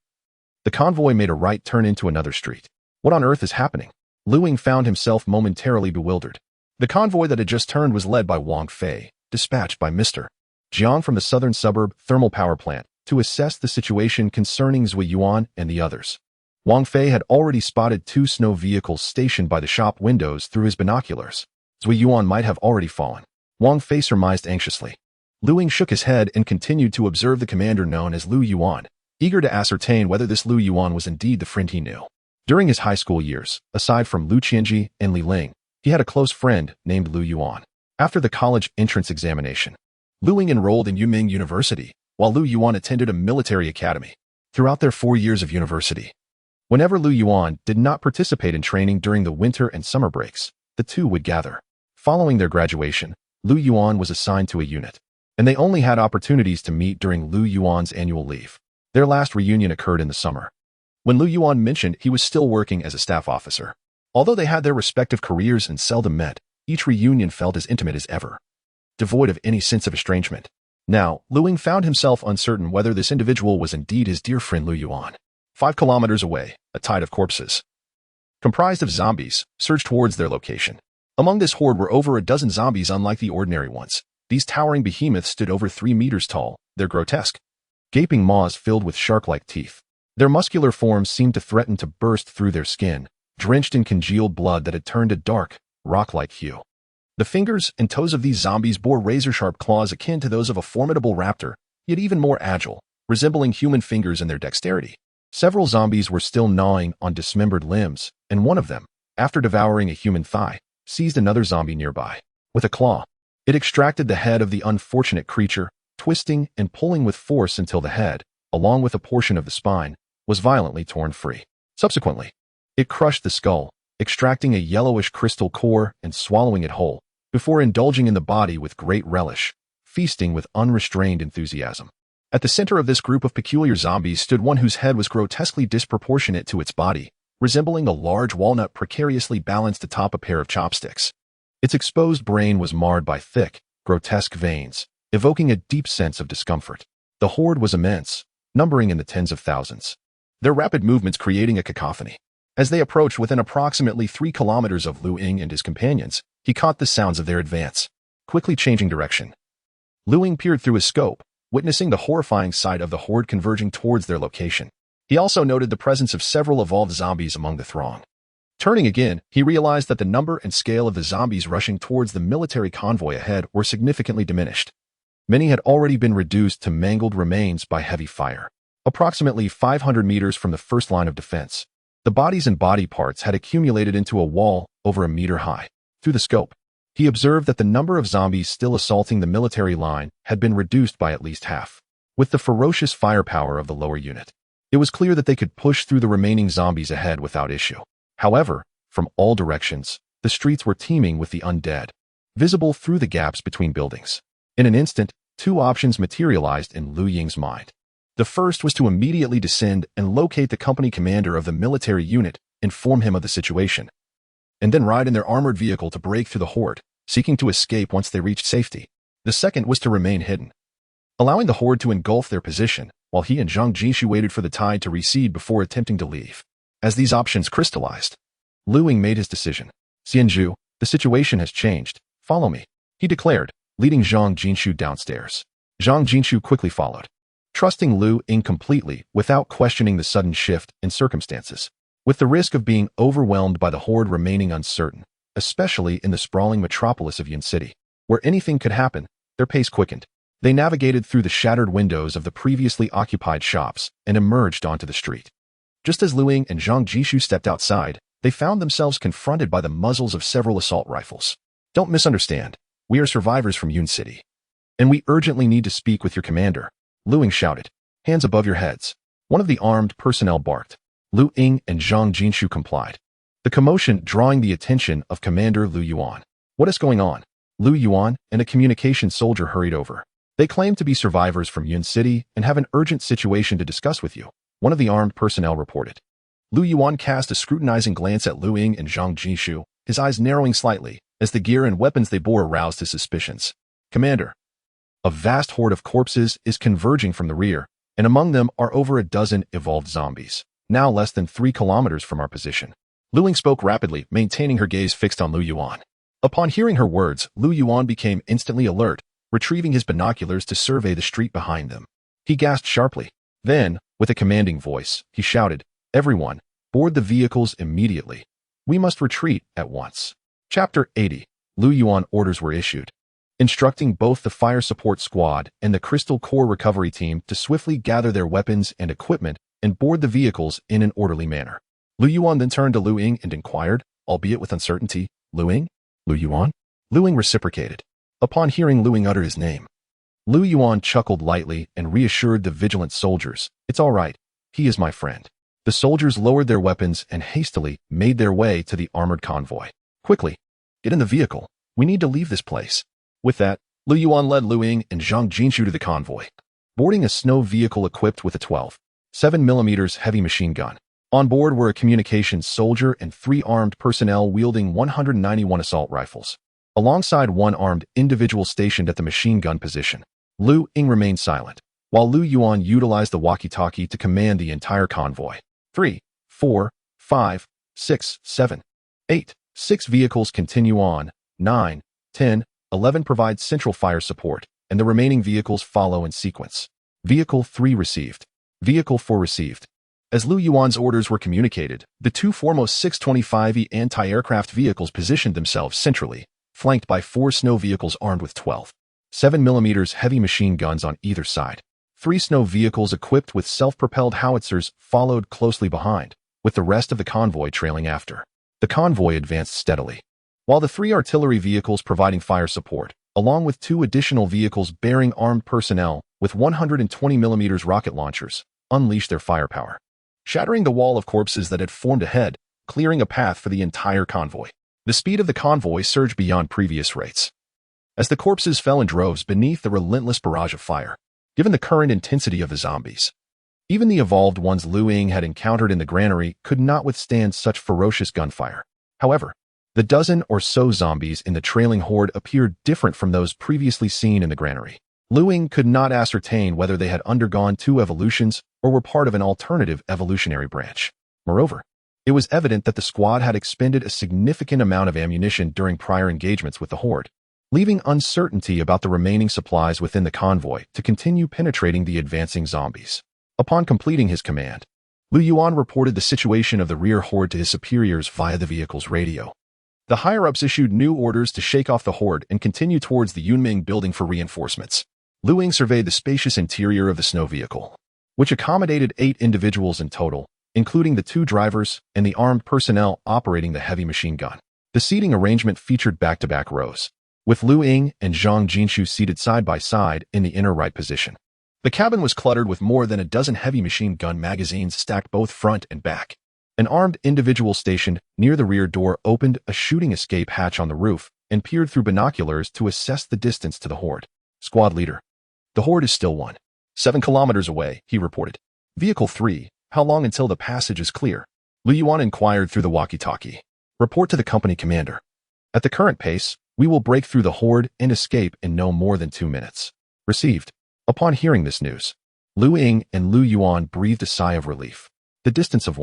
the convoy made a right turn into another street. What on earth is happening? Lu Ying found himself momentarily bewildered. The convoy that had just turned was led by Wang Fei, dispatched by Mr. Jiang from the southern suburb thermal power plant to assess the situation concerning Zui Yuan and the others. Wang Fei had already spotted 2 snow vehicles stationed by the shop windows through his binoculars. Zui Yuan might have already fallen, Wang Fei surmised anxiously. Lu Ying shook his head and continued to observe the commander known as Lu Yuan, eager to ascertain whether this Lu Yuan was indeed the friend he knew. During his high school years, aside from Lu Qianji and Li Ling, he had a close friend named Lu Yuan. After the college entrance examination, Lu Ying enrolled in Yunming University, while Lu Yuan attended a military academy. Throughout their 4 years of university, whenever Lu Yuan did not participate in training during the winter and summer breaks, the two would gather. Following their graduation, Lu Yuan was assigned to a unit, and they only had opportunities to meet during Lu Yuan's annual leave. Their last reunion occurred in the summer, when Lu Yuan mentioned he was still working as a staff officer. Although they had their respective careers and seldom met, each reunion felt as intimate as ever, devoid of any sense of estrangement. Now, Lu Ying found himself uncertain whether this individual was indeed his dear friend Lu Yuan. 5 kilometers away, a tide of corpses, comprised of zombies, surged towards their location. Among this horde were over a dozen zombies unlike the ordinary ones. These towering behemoths stood over 3 meters tall, their grotesque, gaping maws filled with shark-like teeth. Their muscular forms seemed to threaten to burst through their skin, drenched in congealed blood that had turned a dark, rock-like hue. The fingers and toes of these zombies bore razor-sharp claws akin to those of a formidable raptor, yet even more agile, resembling human fingers in their dexterity. Several zombies were still gnawing on dismembered limbs, and one of them, after devouring a human thigh, seized another zombie nearby. With a claw, it extracted the head of the unfortunate creature, twisting and pulling with force until the head, along with a portion of the spine, was violently torn free. Subsequently, it crushed the skull, extracting a yellowish crystal core and swallowing it whole, before indulging in the body with great relish, feasting with unrestrained enthusiasm. At the center of this group of peculiar zombies stood one whose head was grotesquely disproportionate to its body, resembling a large walnut precariously balanced atop a pair of chopsticks. Its exposed brain was marred by thick, grotesque veins, evoking a deep sense of discomfort. The horde was immense, numbering in the tens of thousands, their rapid movements creating a cacophony. As they approached within approximately 3 kilometers of Lu Ying and his companions, he caught the sounds of their advance, quickly changing direction. Lu Ying peered through his scope, witnessing the horrifying sight of the horde converging towards their location. He also noted the presence of several evolved zombies among the throng. Turning again, he realized that the number and scale of the zombies rushing towards the military convoy ahead were significantly diminished. Many had already been reduced to mangled remains by heavy fire. Approximately 500 meters from the first line of defense, the bodies and body parts had accumulated into a wall over a meter high. Through the scope, he observed that the number of zombies still assaulting the military line had been reduced by at least half. With the ferocious firepower of the lower unit, it was clear that they could push through the remaining zombies ahead without issue. However, from all directions, the streets were teeming with the undead, visible through the gaps between buildings. In an instant, 2 options materialized in Lu Ying's mind. The first was to immediately descend and locate the company commander of the military unit, inform him of the situation, and then ride in their armored vehicle to break through the horde, seeking to escape once they reached safety. The second was to remain hidden, allowing the horde to engulf their position, while he and Zhang Jishu waited for the tide to recede before attempting to leave. As these options crystallized, Lu Ying made his decision. "Xianzhu, the situation has changed. Follow me," he declared, leading Zhang Jishu downstairs. Zhang Jishu quickly followed, trusting Lu Ying completely without questioning the sudden shift in circumstances. With the risk of being overwhelmed by the horde remaining uncertain, especially in the sprawling metropolis of Yin City, where anything could happen, their pace quickened. They navigated through the shattered windows of the previously occupied shops and emerged onto the street. Just as Lu Ying and Zhang Jishu stepped outside, they found themselves confronted by the muzzles of several assault rifles. "Don't misunderstand. We are survivors from Yun City, and we urgently need to speak with your commander," Lu Ying shouted. "Hands above your heads." One of the armed personnel barked. Lu Ying and Zhang Jishu complied, the commotion drawing the attention of Commander Lu Yuan. "What is going on?" Lu Yuan and a communication soldier hurried over. "They claim to be survivors from Yun City and have an urgent situation to discuss with you," one of the armed personnel reported. Lu Yuan cast a scrutinizing glance at Lu Ying and Zhang Jishu, his eyes narrowing slightly, as the gear and weapons they bore aroused his suspicions. "Commander, a vast horde of corpses is converging from the rear, and among them are over a dozen evolved zombies, now less than 3 kilometers from our position." Lu Ying spoke rapidly, maintaining her gaze fixed on Lu Yuan. Upon hearing her words, Lu Yuan became instantly alert, retrieving his binoculars to survey the street behind them. He gasped sharply. Then, with a commanding voice, he shouted, "Everyone, board the vehicles immediately. We must retreat at once." Chapter 80. Lu Yuan orders were issued, instructing both the fire support squad and the Crystal Core recovery team to swiftly gather their weapons and equipment and board the vehicles in an orderly manner. Lu Yuan then turned to Lu Ying and inquired, albeit with uncertainty, "Lu Ying? Lu Yuan?" Lu Ying reciprocated. Upon hearing Lu Ying utter his name, Lu Yuan chuckled lightly and reassured the vigilant soldiers, "It's all right. He is my friend." The soldiers lowered their weapons and hastily made their way to the armored convoy. "Quickly, get in the vehicle. We need to leave this place." With that, Lu Yuan led Lu Ying and Zhang Jishu to the convoy, boarding a snow vehicle equipped with a 12.7mm heavy machine gun. On board were a communications soldier and 3 armed personnel wielding 191 assault rifles, alongside 1 armed individual stationed at the machine gun position. Lu Ying remained silent, while Lu Yuan utilized the walkie-talkie to command the entire convoy. 3, 4, 5, 6, 7, 8. 6 vehicles continue on. 9, 10, 11 provide central fire support, and the remaining vehicles follow in sequence. Vehicle 3 received. Vehicle 4 received. As Lu Yuan's orders were communicated, the 2 foremost 625E anti-aircraft vehicles positioned themselves centrally, flanked by 4 snow vehicles armed with 12.7mm heavy machine guns on either side. 3 snow vehicles equipped with self-propelled howitzers followed closely behind, with the rest of the convoy trailing after. The convoy advanced steadily, while the 3 artillery vehicles providing fire support, along with 2 additional vehicles bearing armed personnel with 120mm rocket launchers, unleashed their firepower, shattering the wall of corpses that had formed ahead, clearing a path for the entire convoy. The speed of the convoy surged beyond previous rates, as the corpses fell in droves beneath the relentless barrage of fire. Given the current intensity of the zombies, even the evolved ones Lu Ying had encountered in the granary could not withstand such ferocious gunfire. However, The dozen or so zombies in the trailing horde appeared different from those previously seen in the granary. Ying could not ascertain whether they had undergone two evolutions or were part of an alternative evolutionary branch. Moreover, it was evident that the squad had expended a significant amount of ammunition during prior engagements with the horde, leaving uncertainty about the remaining supplies within the convoy to continue penetrating the advancing zombies. Upon completing his command, Yuan reported the situation of the rear horde to his superiors via the vehicle's radio. The higher-ups issued new orders to shake off the horde and continue towards the Yunming building for reinforcements. Ying surveyed the spacious interior of the snow vehicle, which accommodated 8 individuals in total, including the 2 drivers and the armed personnel operating the heavy machine gun. The seating arrangement featured back-to-back rows, with Ying and Zhang Jinshu seated side by side in the inner right position. The cabin was cluttered with more than a dozen heavy machine gun magazines stacked both front and back. An armed individual stationed near the rear door opened a shooting escape hatch on the roof and peered through binoculars to assess the distance to the horde. Squad leader. The horde is still 7 kilometers away, he reported. Vehicle 3, how long until the passage is clear? Yuan inquired through the walkie-talkie. Report to the company commander. At the current pace, we will break through the horde and escape in no more than 2 minutes. Received. Upon hearing this news, Ying and Yuan breathed a sigh of relief. The distance of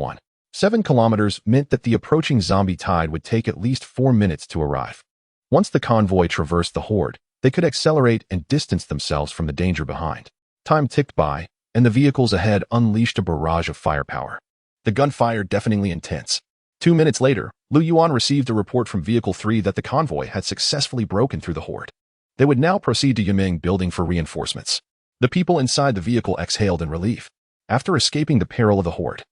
7 kilometers meant that the approaching zombie tide would take at least 4 minutes to arrive. Once the convoy traversed the horde, they could accelerate and distance themselves from the danger behind. Time ticked by, and the vehicles ahead unleashed a barrage of firepower. The gunfire deafeningly intense. 2 minutes later, Yuan received a report from Vehicle 3 that the convoy had successfully broken through the horde. They would now proceed to Yunming building for reinforcements. The people inside the vehicle exhaled in relief. After escaping the peril of the horde,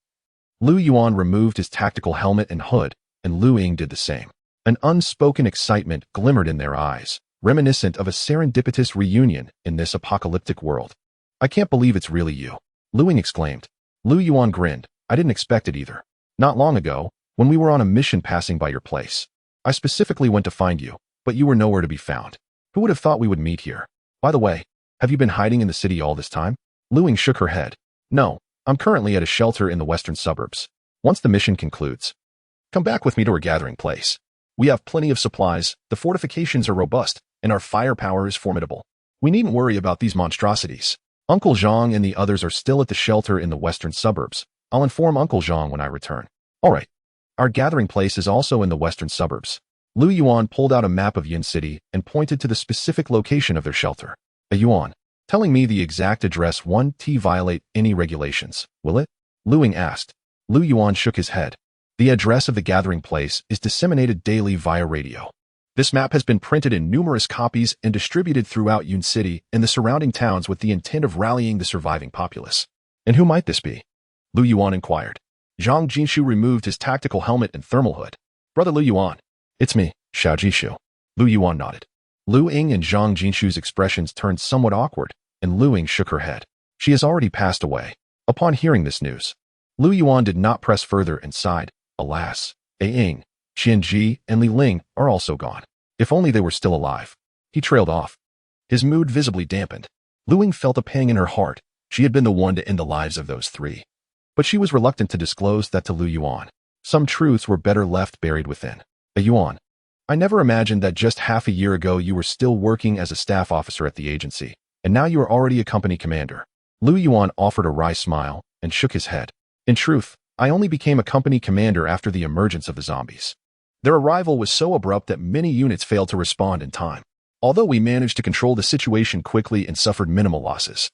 Yuan removed his tactical helmet and hood, and Ying did the same. An unspoken excitement glimmered in their eyes, reminiscent of a serendipitous reunion in this apocalyptic world. I can't believe it's really you, Ying exclaimed. Yuan grinned. I didn't expect it either. Not long ago, when we were on a mission passing by your place, I specifically went to find you, but you were nowhere to be found. Who would have thought we would meet here? By the way, have you been hiding in the city all this time? Ying shook her head. No, I'm currently at a shelter in the western suburbs. Once the mission concludes, come back with me to our gathering place. We have plenty of supplies, the fortifications are robust, and our firepower is formidable. We needn't worry about these monstrosities. Uncle Zhang and the others are still at the shelter in the western suburbs. I'll inform Uncle Zhang when I return. All right. Our gathering place is also in the western suburbs. Yuan pulled out a map of Yin City and pointed to the specific location of their shelter. Yuan, telling me the exact address won't violate any regulations, will it? Ying asked. Yuan shook his head. The address of the gathering place is disseminated daily via radio. This map has been printed in numerous copies and distributed throughout Yun City and the surrounding towns with the intent of rallying the surviving populace. And who might this be? Yuan inquired. Zhang Jinshu removed his tactical helmet and thermal hood. Brother Yuan. It's me, Xiao Jishu. Yuan nodded. Ying and Zhang Jinshu's expressions turned somewhat awkward, and Ying shook her head. She has already passed away. Upon hearing this news, Yuan did not press further and sighed. Alas, Ying, Qianji, and Li Ling are also gone. If only they were still alive. He trailed off. His mood visibly dampened. Ying felt a pang in her heart. She had been the one to end the lives of those 3. But she was reluctant to disclose that to Yuan. Some truths were better left buried within. Yuan, I never imagined that just half a year ago you were still working as a staff officer at the agency, and now you are already a company commander. Yuan offered a wry smile and shook his head. In truth, I only became a company commander after the emergence of the zombies. Their arrival was so abrupt that many units failed to respond in time. Although we managed to control the situation quickly and suffered minimal losses,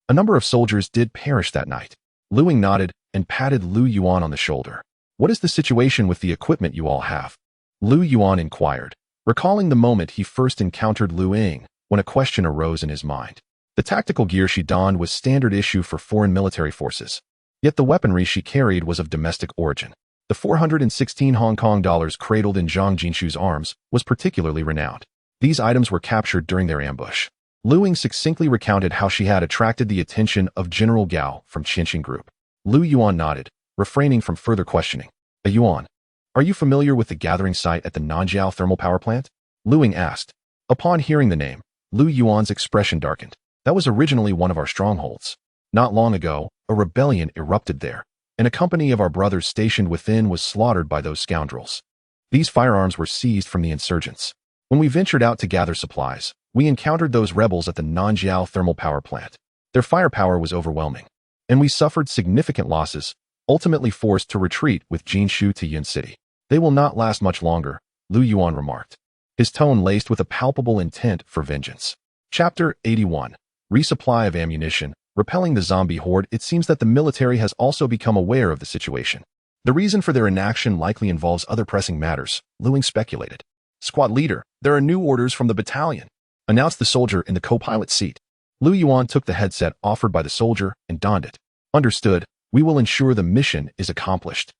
a number of soldiers did perish that night. Ying nodded and patted Yuan on the shoulder. What is the situation with the equipment you all have? Yuan inquired, recalling the moment he first encountered Ying when a question arose in his mind. The tactical gear she donned was standard issue for foreign military forces, yet the weaponry she carried was of domestic origin. The 416 Hong Kong dollars cradled in Zhang Jinshu's arms was particularly renowned. These items were captured during their ambush. Ying succinctly recounted how she had attracted the attention of General Gao from Qianxing Group. Yuan nodded, refraining from further questioning. Yuan, are you familiar with the gathering site at the Nanjiao thermal power plant? Ying asked. Upon hearing the name, Yuan's expression darkened. That was originally one of our strongholds. Not long ago, a rebellion erupted there, and a company of our brothers stationed within was slaughtered by those scoundrels. These firearms were seized from the insurgents. When we ventured out to gather supplies, we encountered those rebels at the Nanjiao thermal power plant. Their firepower was overwhelming, and we suffered significant losses, ultimately forced to retreat with Jinshu to Yun City. They will not last much longer, Lu Yuan remarked, his tone laced with a palpable intent for vengeance. Chapter 81. Resupply of ammunition. Repelling the zombie horde. It seems that the military has also become aware of the situation. The reason for their inaction likely involves other pressing matters, Lu Ying speculated. Squad leader, there are new orders from the battalion, announced the soldier in the co-pilot seat. Lu Yuan took the headset offered by the soldier and donned it. Understood, we will ensure the mission is accomplished.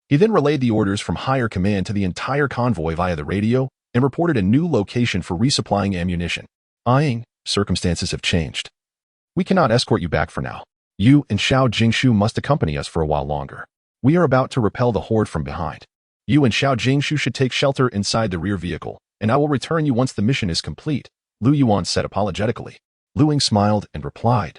He then relayed the orders from higher command to the entire convoy via the radio and reported a new location for resupplying ammunition. Ying, circumstances have changed. We cannot escort you back for now. You and Xiao Jingshu must accompany us for a while longer. We are about to repel the horde from behind. You and Xiao Jingshu should take shelter inside the rear vehicle, and I will return you once the mission is complete, Lu Yuan said apologetically. Lu Ying smiled and replied,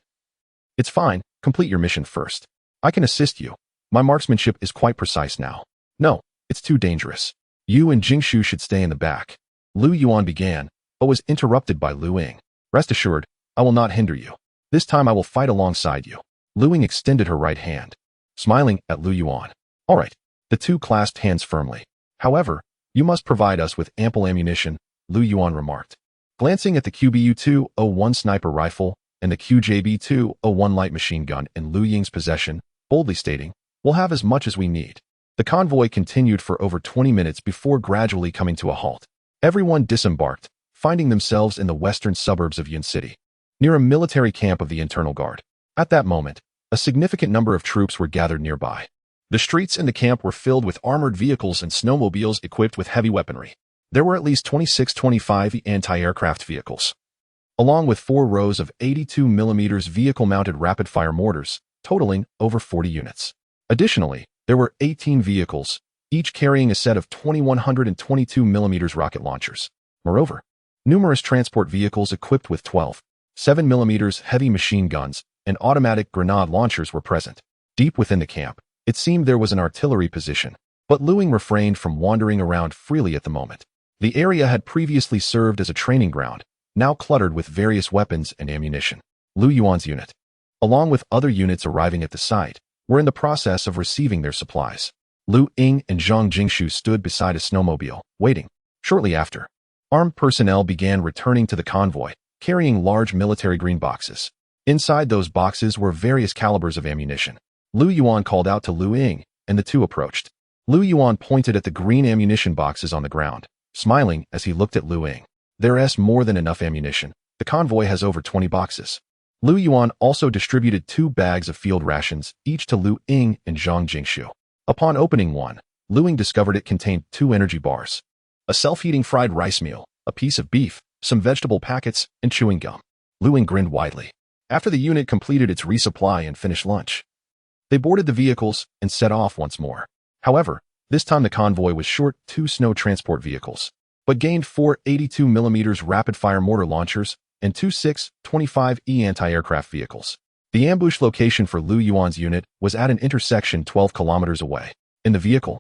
It's fine, complete your mission first. I can assist you. My marksmanship is quite precise now. No, it's too dangerous. You and Jingshu should stay in the back. Lu Yuan began, but was interrupted by Lu Ying. Rest assured, I will not hinder you. This time I will fight alongside you. Lu Ying extended her right hand, smiling at Lu Yuan. All right. The two clasped hands firmly. However, you must provide us with ample ammunition, Lu Yuan remarked. Glancing at the QBU-201 sniper rifle and the QJB-201 light machine gun in Lu Ying's possession, boldly stating, We'll have as much as we need. The convoy continued for over 20 minutes before gradually coming to a halt. Everyone disembarked, finding themselves in the western suburbs of Yun City, near a military camp of the Internal Guard. At that moment, a significant number of troops were gathered nearby. The streets in the camp were filled with armored vehicles and snowmobiles equipped with heavy weaponry. There were at least 26-25 anti-aircraft vehicles, along with 4 rows of 82mm vehicle-mounted rapid-fire mortars, totaling over 40 units. Additionally, there were 18 vehicles, each carrying a set of 2122mm rocket launchers. Moreover, numerous transport vehicles equipped with 12 7mm heavy machine guns and automatic grenade launchers were present. Deep within the camp, it seemed there was an artillery position, but Lu Ying refrained from wandering around freely at the moment. The area had previously served as a training ground, now cluttered with various weapons and ammunition. Lu Yuan's unit, along with other units arriving at the site, were in the process of receiving their supplies. Lu Ying and Zhang Jingshu stood beside a snowmobile, waiting. Shortly after, armed personnel began returning to the convoy, carrying large military green boxes. Inside those boxes were various calibers of ammunition. Lu Yuan called out to Lu Ying, and the two approached. Lu Yuan pointed at the green ammunition boxes on the ground, smiling as he looked at Lu Ying. There's more than enough ammunition. The convoy has over 20 boxes. Lu Yuan also distributed 2 bags of field rations, each to Lu Ying and Zhang Jingshu. Upon opening one, Lu Ying discovered it contained 2 energy bars, a self-heating fried rice meal, a piece of beef, some vegetable packets, and chewing gum. Lu Ying grinned widely. After the unit completed its resupply and finished lunch, they boarded the vehicles and set off once more. However, this time the convoy was short 2 snow transport vehicles, but gained 4 82mm rapid-fire mortar launchers and 2 6.25E anti-aircraft vehicles. The ambush location for Lu Yuan's unit was at an intersection 12 kilometers away. In the vehicle,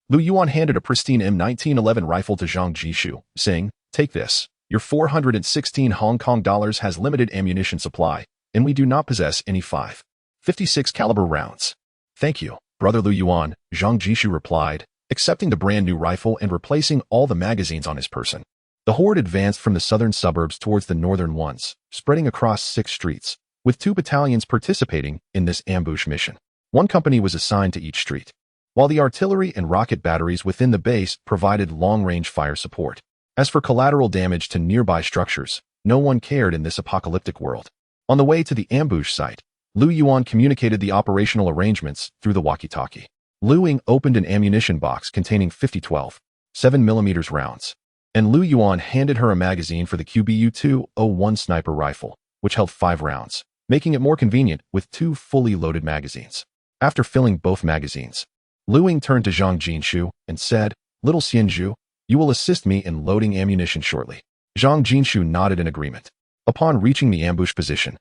Lu Yuan handed a pristine M1911 rifle to Zhang Jingshu, saying, Take this. Your 416 Hong Kong dollars has limited ammunition supply, and we do not possess any 5.56 caliber rounds. Thank you, Brother Lu Yuan, Zhang Jingshu replied, accepting the brand new rifle and replacing all the magazines on his person. The horde advanced from the southern suburbs towards the northern ones, spreading across 6 streets, with 2 battalions participating in this ambush mission. 1 company was assigned to each street, while the artillery and rocket batteries within the base provided long-range fire support. As for collateral damage to nearby structures, no one cared in this apocalyptic world. On the way to the ambush site, Lu Yuan communicated the operational arrangements through the walkie-talkie. Lu Ying opened an ammunition box containing 50 12 7mm rounds, and Lu Yuan handed her a magazine for the QBU-201 sniper rifle, which held 5 rounds, making it more convenient with 2 fully loaded magazines. After filling both magazines, Lu Ying turned to Zhang Jingshu and said, Little Xianzhu, you will assist me in loading ammunition shortly. Zhang Jingshu nodded in agreement. Upon reaching the ambush position,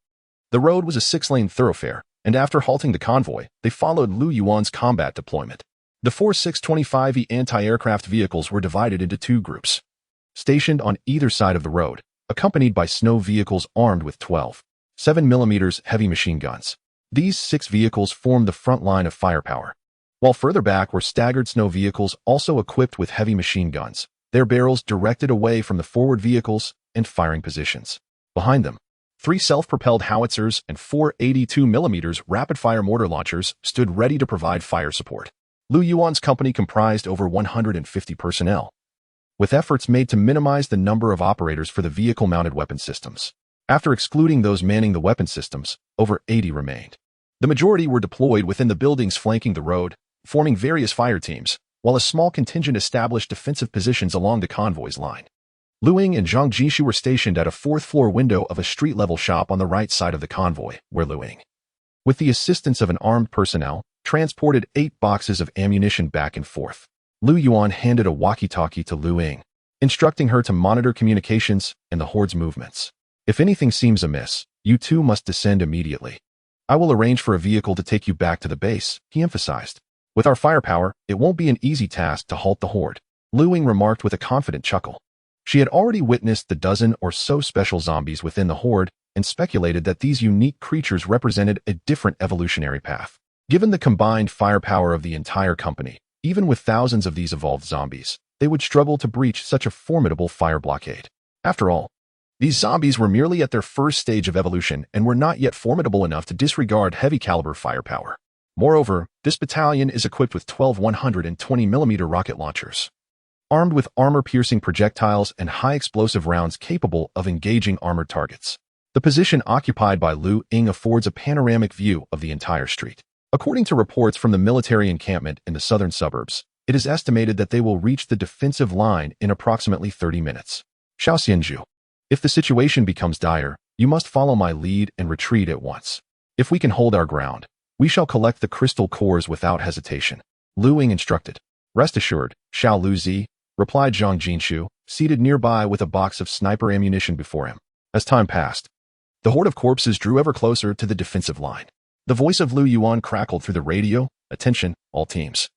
the road was a 6-lane thoroughfare, and after halting the convoy, they followed Lu Yuan's combat deployment. The four 625E anti-aircraft vehicles were divided into two groups, stationed on either side of the road, accompanied by snow vehicles armed with 12 7mm heavy machine guns. These 6 vehicles formed the front line of firepower, while further back were staggered snow vehicles also equipped with heavy machine guns, their barrels directed away from the forward vehicles and firing positions. Behind them, 3 self-propelled howitzers and 4 82mm rapid-fire mortar launchers stood ready to provide fire support. Lu Yuan's company comprised over 150 personnel, with efforts made to minimize the number of operators for the vehicle-mounted weapon systems. After excluding those manning the weapon systems, over 80 remained. The majority were deployed within the buildings flanking the road, forming various fire teams, while a small contingent established defensive positions along the convoy's line. Lu Ying and Zhang Jishu were stationed at a 4th-floor window of a street-level shop on the right side of the convoy, where Lu Ying, with the assistance of an armed personnel, transported 8 boxes of ammunition back and forth. Lu Yuan handed a walkie-talkie to Lu Ying, instructing her to monitor communications and the horde's movements. If anything seems amiss, you two must descend immediately. I will arrange for a vehicle to take you back to the base, he emphasized. With our firepower, it won't be an easy task to halt the horde, Lu Ying remarked with a confident chuckle. She had already witnessed the dozen or so special zombies within the horde and speculated that these unique creatures represented a different evolutionary path. Given the combined firepower of the entire company, even with thousands of these evolved zombies, they would struggle to breach such a formidable fire blockade. After all, these zombies were merely at their first stage of evolution and were not yet formidable enough to disregard heavy-caliber firepower. Moreover, this battalion is equipped with 12 120mm rocket launchers, armed with armor-piercing projectiles and high-explosive rounds capable of engaging armored targets. The position occupied by Lu Ying affords a panoramic view of the entire street. According to reports from the military encampment in the southern suburbs, it is estimated that they will reach the defensive line in approximately 30 minutes. Xiao Xianzhu, if the situation becomes dire, you must follow my lead and retreat at once. If we can hold our ground, we shall collect the crystal cores without hesitation, Lu Ying instructed. Rest assured, Xiao Luzi, replied Zhang Jinshu, seated nearby with a box of sniper ammunition before him. As time passed, the horde of corpses drew ever closer to the defensive line. The voice of Lu Yuan crackled through the radio. Attention, all teams.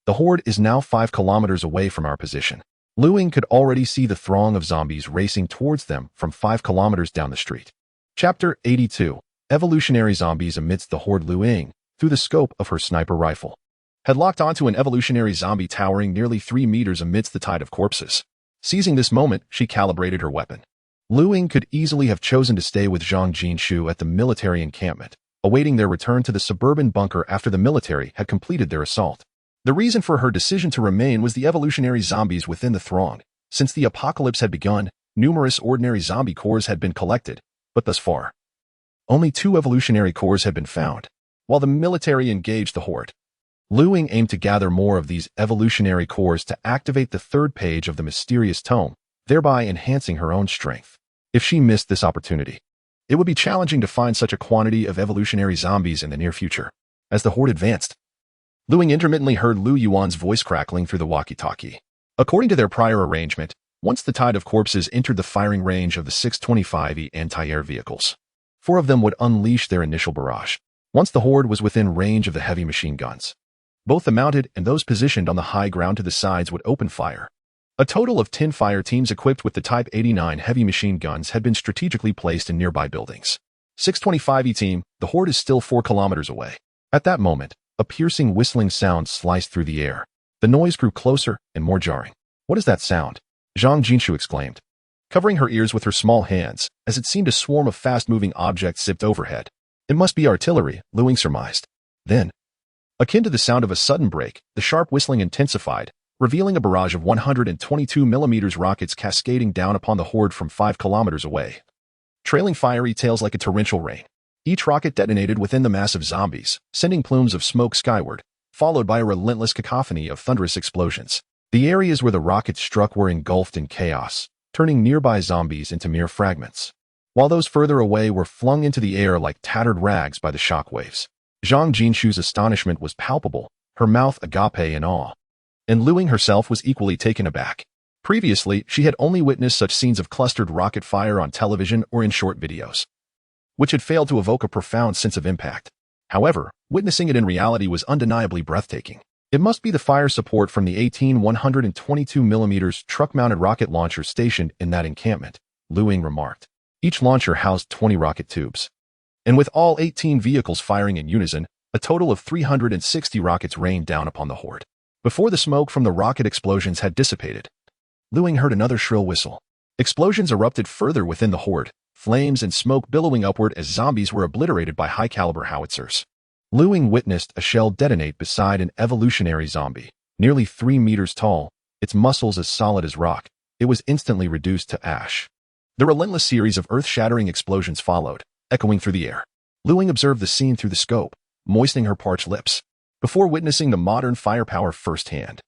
The horde is now 5 kilometers away from our position. Lu Ying could already see the throng of zombies racing towards them from 5 kilometers down the street. Chapter 82. Evolutionary zombies amidst the horde. Lu Ying, through the scope of her sniper rifle, had locked onto an evolutionary zombie towering nearly 3 meters amidst the tide of corpses. Seizing this moment, she calibrated her weapon. Lu Ying could easily have chosen to stay with Zhang Jinshu at the military encampment, awaiting their return to the suburban bunker after the military had completed their assault. The reason for her decision to remain was the evolutionary zombies within the throng. Since the apocalypse had begun, numerous ordinary zombie cores had been collected, but thus far, only 2 evolutionary cores had been found. While the military engaged the horde, Lu Ying aimed to gather more of these evolutionary cores to activate the 3rd page of the mysterious tome, thereby enhancing her own strength. If she missed this opportunity, it would be challenging to find such a quantity of evolutionary zombies in the near future. As the horde advanced, Lu Ying intermittently heard Lu Yuan's voice crackling through the walkie-talkie. According to their prior arrangement, once the tide of corpses entered the firing range of the 625E anti-air vehicles, 4 of them would unleash their initial barrage. Once the horde was within range of the heavy machine guns, both the mounted and those positioned on the high ground to the sides would open fire. A total of 10 fire teams equipped with the Type 89 heavy machine guns had been strategically placed in nearby buildings. 625E team, the horde is still 4 kilometers away. At that moment, a piercing whistling sound sliced through the air. The noise grew closer and more jarring. What is that sound? Zhang Jinshu exclaimed, covering her ears with her small hands, as it seemed a swarm of fast-moving objects zipped overhead. It must be artillery, Lu Ying surmised. Then, akin to the sound of a sudden break, the sharp whistling intensified, revealing a barrage of 122mm rockets cascading down upon the horde from 5 kilometers away, trailing fiery tails like a torrential rain. Each rocket detonated within the mass of zombies, sending plumes of smoke skyward, followed by a relentless cacophony of thunderous explosions. The areas where the rockets struck were engulfed in chaos, turning nearby zombies into mere fragments, while those further away were flung into the air like tattered rags by the shockwaves. Zhang Jinshu's astonishment was palpable, her mouth agape in awe, and Lu Ying herself was equally taken aback. Previously, she had only witnessed such scenes of clustered rocket fire on television or in short videos, which had failed to evoke a profound sense of impact. However, witnessing it in reality was undeniably breathtaking. It must be the fire support from the 18 122mm truck-mounted rocket launcher stationed in that encampment, Lu Ying remarked. Each launcher housed 20 rocket tubes. And with all 18 vehicles firing in unison, a total of 360 rockets rained down upon the horde. Before the smoke from the rocket explosions had dissipated, Lu Ying heard another shrill whistle. Explosions erupted further within the horde, flames and smoke billowing upward as zombies were obliterated by high-caliber howitzers. Lu Ying witnessed a shell detonate beside an evolutionary zombie, nearly 3 meters tall, its muscles as solid as rock. It was instantly reduced to ash. The relentless series of earth-shattering explosions followed, echoing through the air. Lu Ying observed the scene through the scope, moistening her parched lips, before witnessing the modern firepower firsthand.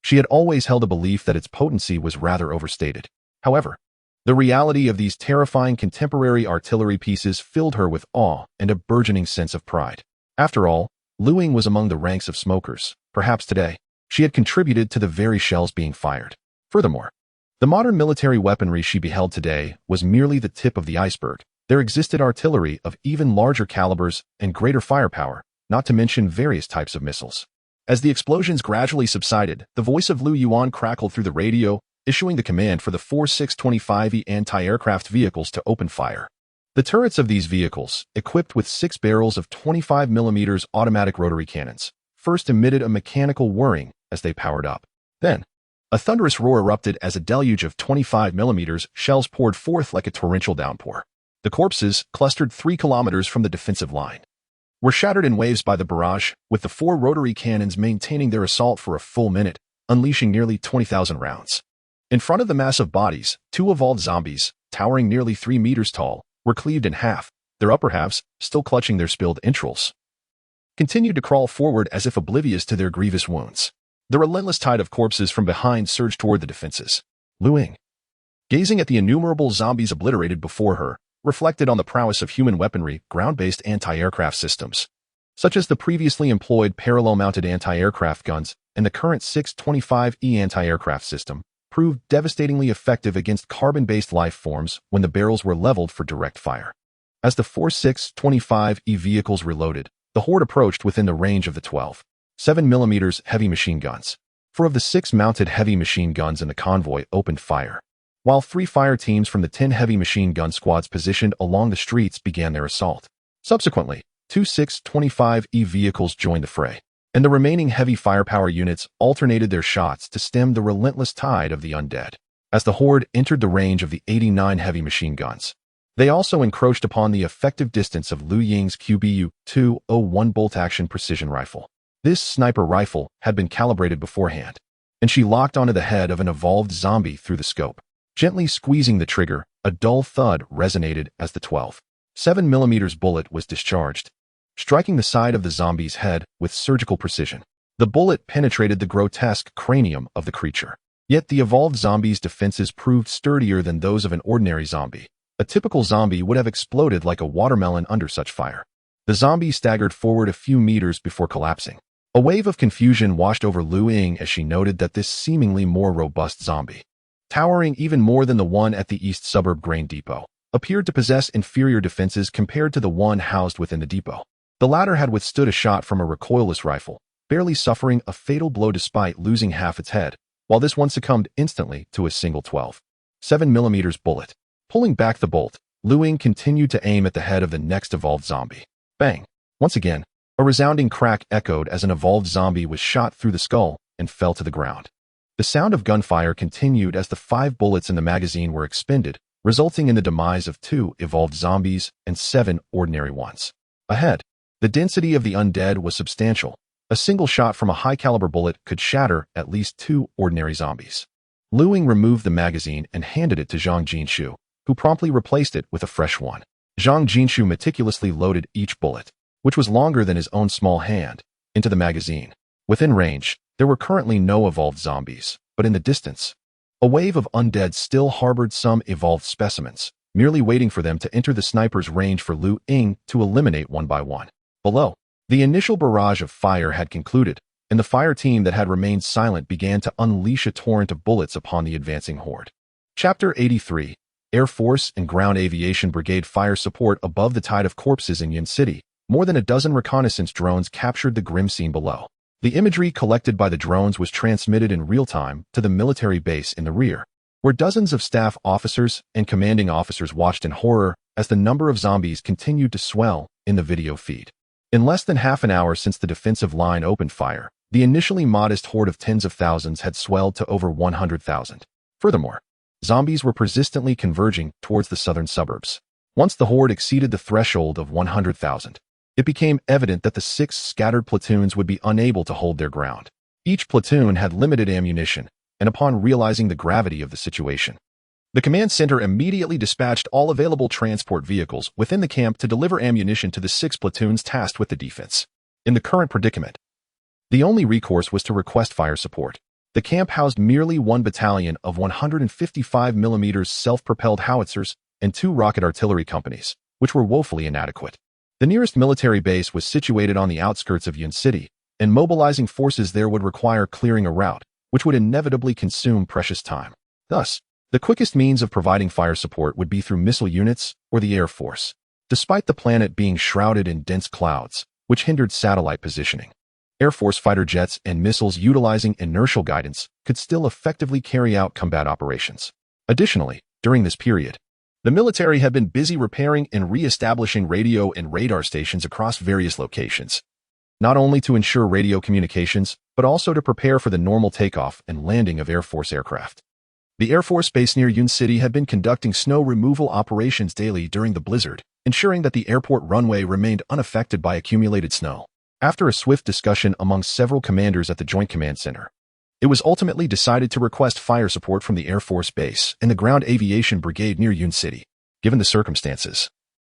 She had always held a belief that its potency was rather overstated. However, the reality of these terrifying contemporary artillery pieces filled her with awe and a burgeoning sense of pride. After all, Lu Ying was among the ranks of smokers. Perhaps today, she had contributed to the very shells being fired. Furthermore, the modern military weaponry she beheld today was merely the tip of the iceberg. There existed artillery of even larger calibers and greater firepower, not to mention various types of missiles. As the explosions gradually subsided, the voice of Lu Yuan crackled through the radio, issuing the command for the 4625E anti-aircraft vehicles to open fire. The turrets of these vehicles, equipped with 6 barrels of 25mm automatic rotary cannons, first emitted a mechanical whirring as they powered up. Then, a thunderous roar erupted as a deluge of 25mm shells poured forth like a torrential downpour. The corpses, clustered 3 kilometers from the defensive line, were shattered in waves by the barrage, with the 4 rotary cannons maintaining their assault for a full minute, unleashing nearly 20,000 rounds. In front of the mass of bodies, 2 evolved zombies, towering nearly 3 meters tall, were cleaved in half, their upper halves, still clutching their spilled entrails, continued to crawl forward as if oblivious to their grievous wounds. The relentless tide of corpses from behind surged toward the defenses. Lu Ying, gazing at the innumerable zombies obliterated before her, reflected on the prowess of human weaponry, ground-based anti-aircraft systems, such as the previously employed parallel-mounted anti-aircraft guns and the current 625E anti-aircraft system, proved devastatingly effective against carbon-based life forms when the barrels were leveled for direct fire. As the 4625E vehicles reloaded, the horde approached within the range of the 12 7mm heavy machine guns. 4 of the 6 mounted heavy machine guns in the convoy opened fire, while 3 fire teams from the 10 heavy machine gun squads positioned along the streets began their assault. Subsequently, 2 625E vehicles joined the fray, and the remaining heavy firepower units alternated their shots to stem the relentless tide of the undead. As the horde entered the range of the 89 heavy machine guns, they also encroached upon the effective distance of Lu Ying's QBU-201 bolt-action precision rifle. This sniper rifle had been calibrated beforehand, and she locked onto the head of an evolved zombie through the scope. Gently squeezing the trigger, a dull thud resonated as the 12 7mm bullet was discharged, striking the side of the zombie's head with surgical precision. The bullet penetrated the grotesque cranium of the creature. Yet the evolved zombie's defenses proved sturdier than those of an ordinary zombie. A typical zombie would have exploded like a watermelon under such fire. The zombie staggered forward a few meters before collapsing. A wave of confusion washed over Lu Ying as she noted that this seemingly more robust zombie, towering even more than the one at the East Suburb grain depot, appeared to possess inferior defenses compared to the one housed within the depot. The latter had withstood a shot from a recoilless rifle, barely suffering a fatal blow despite losing half its head, while this one succumbed instantly to a single 12 7mm bullet. Pulling back the bolt, Lu Ying continued to aim at the head of the next evolved zombie. Bang! Once again, a resounding crack echoed as an evolved zombie was shot through the skull and fell to the ground. The sound of gunfire continued as the 5 bullets in the magazine were expended, resulting in the demise of 2 evolved zombies and 7 ordinary ones. Ahead, the density of the undead was substantial. A single shot from a high-caliber bullet could shatter at least 2 ordinary zombies. Lu Ying removed the magazine and handed it to Zhang Jinshu, who promptly replaced it with a fresh one. Zhang Jinshu meticulously loaded each bullet, which was longer than his own small hand, into the magazine. Within range, there were currently no evolved zombies, but in the distance, a wave of undead still harbored some evolved specimens, merely waiting for them to enter the sniper's range for Lu Ying to eliminate one by one. Below, the initial barrage of fire had concluded, and the fire team that had remained silent began to unleash a torrent of bullets upon the advancing horde. Chapter 83. Air Force and Ground Aviation Brigade fire support above the tide of corpses in Yin City. More than a dozen reconnaissance drones captured the grim scene below. The imagery collected by the drones was transmitted in real time to the military base in the rear, where dozens of staff officers and commanding officers watched in horror as the number of zombies continued to swell in the video feed. In less than half an hour since the defensive line opened fire, the initially modest horde of tens of thousands had swelled to over 100,000. Furthermore, zombies were persistently converging towards the southern suburbs. Once the horde exceeded the threshold of 100,000, it became evident that the 6 scattered platoons would be unable to hold their ground. Each platoon had limited ammunition, and upon realizing the gravity of the situation, the command center immediately dispatched all available transport vehicles within the camp to deliver ammunition to the 6 platoons tasked with the defense. In the current predicament, the only recourse was to request fire support. The camp housed merely 1 battalion of 155mm self-propelled howitzers and 2 rocket artillery companies, which were woefully inadequate. The nearest military base was situated on the outskirts of Ying City, and mobilizing forces there would require clearing a route, which would inevitably consume precious time. Thus, the quickest means of providing fire support would be through missile units or the Air Force, despite the planet being shrouded in dense clouds, which hindered satellite positioning. Air Force fighter jets and missiles utilizing inertial guidance could still effectively carry out combat operations. Additionally, during this period, the military had been busy repairing and re-establishing radio and radar stations across various locations, not only to ensure radio communications, but also to prepare for the normal takeoff and landing of Air Force aircraft. The Air Force base near Yun City had been conducting snow removal operations daily during the blizzard, ensuring that the airport runway remained unaffected by accumulated snow. After a swift discussion among several commanders at the Joint Command Center, it was ultimately decided to request fire support from the Air Force Base and the Ground Aviation Brigade near Yun City. Given the circumstances,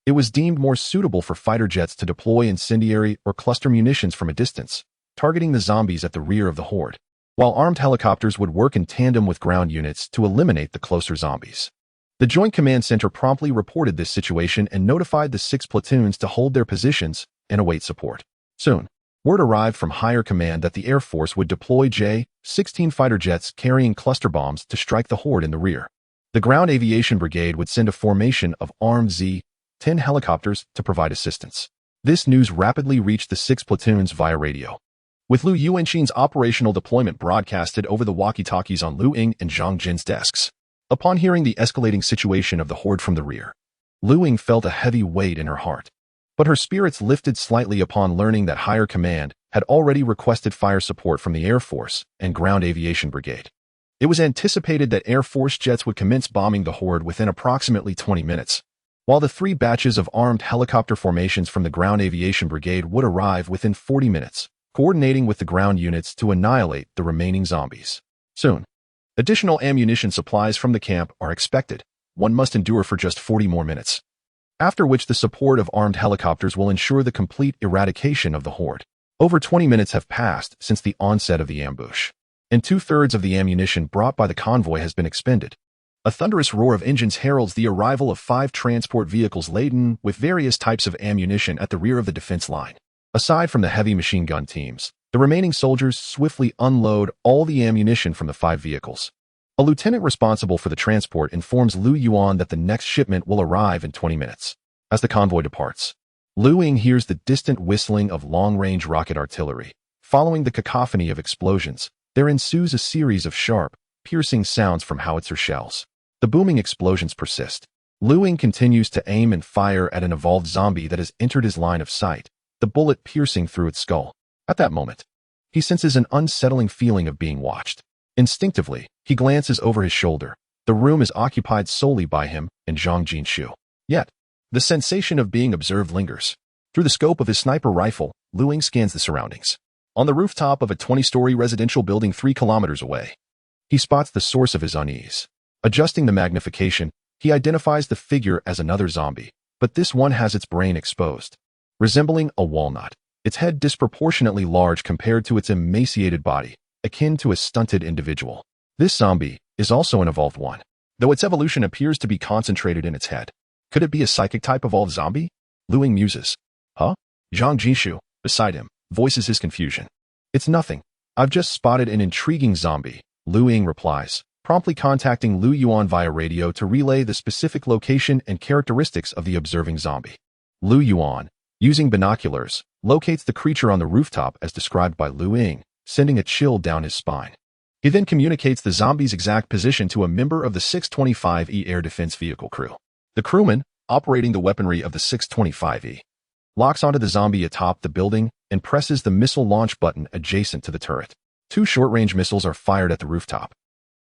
it was deemed more suitable for fighter jets to deploy incendiary or cluster munitions from a distance, targeting the zombies at the rear of the horde, while armed helicopters would work in tandem with ground units to eliminate the closer zombies. The Joint Command Center promptly reported this situation and notified the 6 platoons to hold their positions and await support. Soon, word arrived from higher command that the Air Force would deploy J-16 fighter jets carrying cluster bombs to strike the horde in the rear. The Ground Aviation Brigade would send a formation of armed Z-10 helicopters to provide assistance. This news rapidly reached the 6 platoons via radio, with Liu Yuanqing's operational deployment broadcasted over the walkie-talkies on Liu Ying and Zhang Jin's desks. Upon hearing the escalating situation of the horde from the rear, Liu Ying felt a heavy weight in her heart. But her spirits lifted slightly upon learning that higher command had already requested fire support from the Air Force and Ground Aviation Brigade. It was anticipated that Air Force jets would commence bombing the horde within approximately 20 minutes, while the 3 batches of armed helicopter formations from the Ground Aviation Brigade would arrive within 40 minutes, coordinating with the ground units to annihilate the remaining zombies. Soon, additional ammunition supplies from the camp are expected. One must endure for just 40 more minutes, after which the support of armed helicopters will ensure the complete eradication of the horde. Over 20 minutes have passed since the onset of the ambush, and 2/3 of the ammunition brought by the convoy has been expended. A thunderous roar of engines heralds the arrival of 5 transport vehicles laden with various types of ammunition at the rear of the defense line. Aside from the heavy machine gun teams, the remaining soldiers swiftly unload all the ammunition from the 5 vehicles. A lieutenant responsible for the transport informs Liu Yuan that the next shipment will arrive in 20 minutes. As the convoy departs, Liu Ying hears the distant whistling of long-range rocket artillery. Following the cacophony of explosions, there ensues a series of sharp, piercing sounds from howitzer shells. The booming explosions persist. Liu Ying continues to aim and fire at an evolved zombie that has entered his line of sight, the bullet piercing through its skull. At that moment, he senses an unsettling feeling of being watched. Instinctively, he glances over his shoulder. The room is occupied solely by him and Zhang Jinshu. Yet, the sensation of being observed lingers. Through the scope of his sniper rifle, Liu Ying scans the surroundings. On the rooftop of a 20-story residential building 3 kilometers away, he spots the source of his unease. Adjusting the magnification, he identifies the figure as another zombie, but this one has its brain exposed. Resembling a walnut, its head disproportionately large compared to its emaciated body, akin to a stunted individual. This zombie is also an evolved one, though its evolution appears to be concentrated in its head. Could it be a psychic type evolved zombie? Liu Ying muses. Huh? Zhang Jinshu, beside him, voices his confusion. It's nothing. I've just spotted an intriguing zombie, Liu Ying replies, promptly contacting Liu Yuan via radio to relay the specific location and characteristics of the observing zombie. Liu Yuan, using binoculars, locates the creature on the rooftop as described by Lu Ying, sending a chill down his spine. He then communicates the zombie's exact position to a member of the 625E air defense vehicle crew. The crewman, operating the weaponry of the 625E, locks onto the zombie atop the building and presses the missile launch button adjacent to the turret. 2 short-range missiles are fired at the rooftop,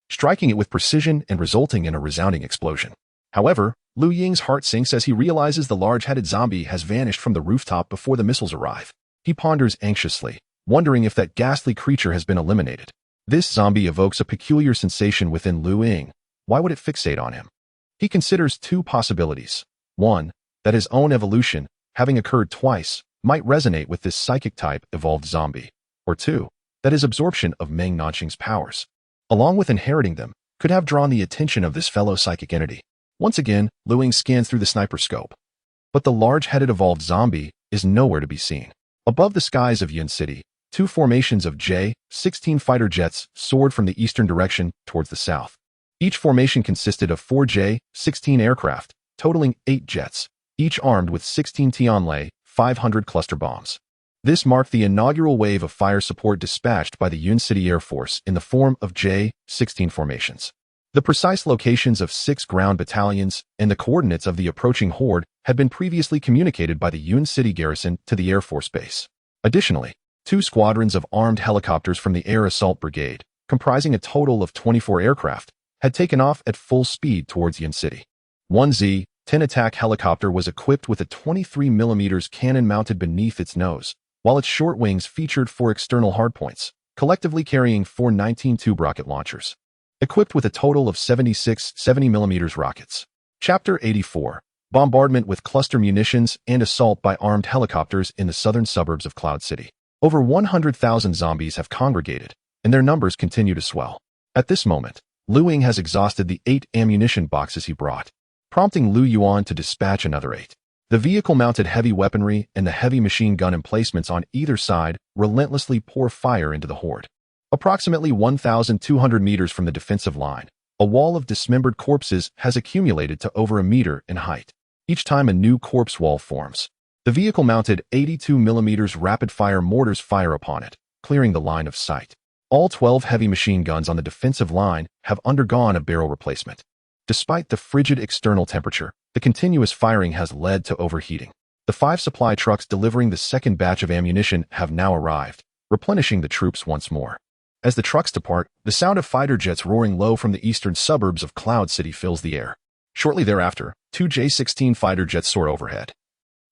striking it with precision and resulting in a resounding explosion. However, Lu Ying's heart sinks as he realizes the large-headed zombie has vanished from the rooftop before the missiles arrive. He ponders anxiously, wondering if that ghastly creature has been eliminated. This zombie evokes a peculiar sensation within Lu Ying. Why would it fixate on him? He considers 2 possibilities. 1, that his own evolution, having occurred twice, might resonate with this psychic-type evolved zombie. Or 2, that his absorption of Meng Nanxing's powers, along with inheriting them, could have drawn the attention of this fellow psychic entity. Once again, Lu Ying scans through the sniper scope. But the large-headed evolved zombie is nowhere to be seen. Above the skies of Ying City, 2 formations of J-16 fighter jets soared from the eastern direction towards the south. Each formation consisted of 4 J-16 aircraft, totaling 8 jets, each armed with 16 Tianlai 500 cluster bombs. This marked the inaugural wave of fire support dispatched by the Ying City Air Force in the form of J-16 formations. The precise locations of 6 ground battalions and the coordinates of the approaching horde had been previously communicated by the Ying City garrison to the Air Force Base. Additionally, 2 squadrons of armed helicopters from the Air Assault Brigade, comprising a total of 24 aircraft, had taken off at full speed towards Ying City. One Z-10 attack helicopter was equipped with a 23mm cannon mounted beneath its nose, while its short wings featured 4 external hardpoints, collectively carrying 4 19 tube rocket launchers, equipped with a total of 76 70mm rockets. Chapter 84. Bombardment with cluster munitions and assault by armed helicopters in the southern suburbs of Cloud City. Over 100,000 zombies have congregated, and their numbers continue to swell. At this moment, Lu Ying has exhausted the 8 ammunition boxes he brought, prompting Lu Yuan to dispatch another 8. The vehicle-mounted heavy weaponry and the heavy machine gun emplacements on either side relentlessly pour fire into the horde. Approximately 1,200 meters from the defensive line, a wall of dismembered corpses has accumulated to over a meter in height. Each time a new corpse wall forms, the vehicle-mounted 82mm rapid-fire mortars fire upon it, clearing the line of sight. All 12 heavy machine guns on the defensive line have undergone a barrel replacement. Despite the frigid external temperature, the continuous firing has led to overheating. The 5 supply trucks delivering the second batch of ammunition have now arrived, replenishing the troops once more. As the trucks depart, the sound of fighter jets roaring low from the eastern suburbs of Cloud City fills the air. Shortly thereafter, 2 J-16 fighter jets soar overhead,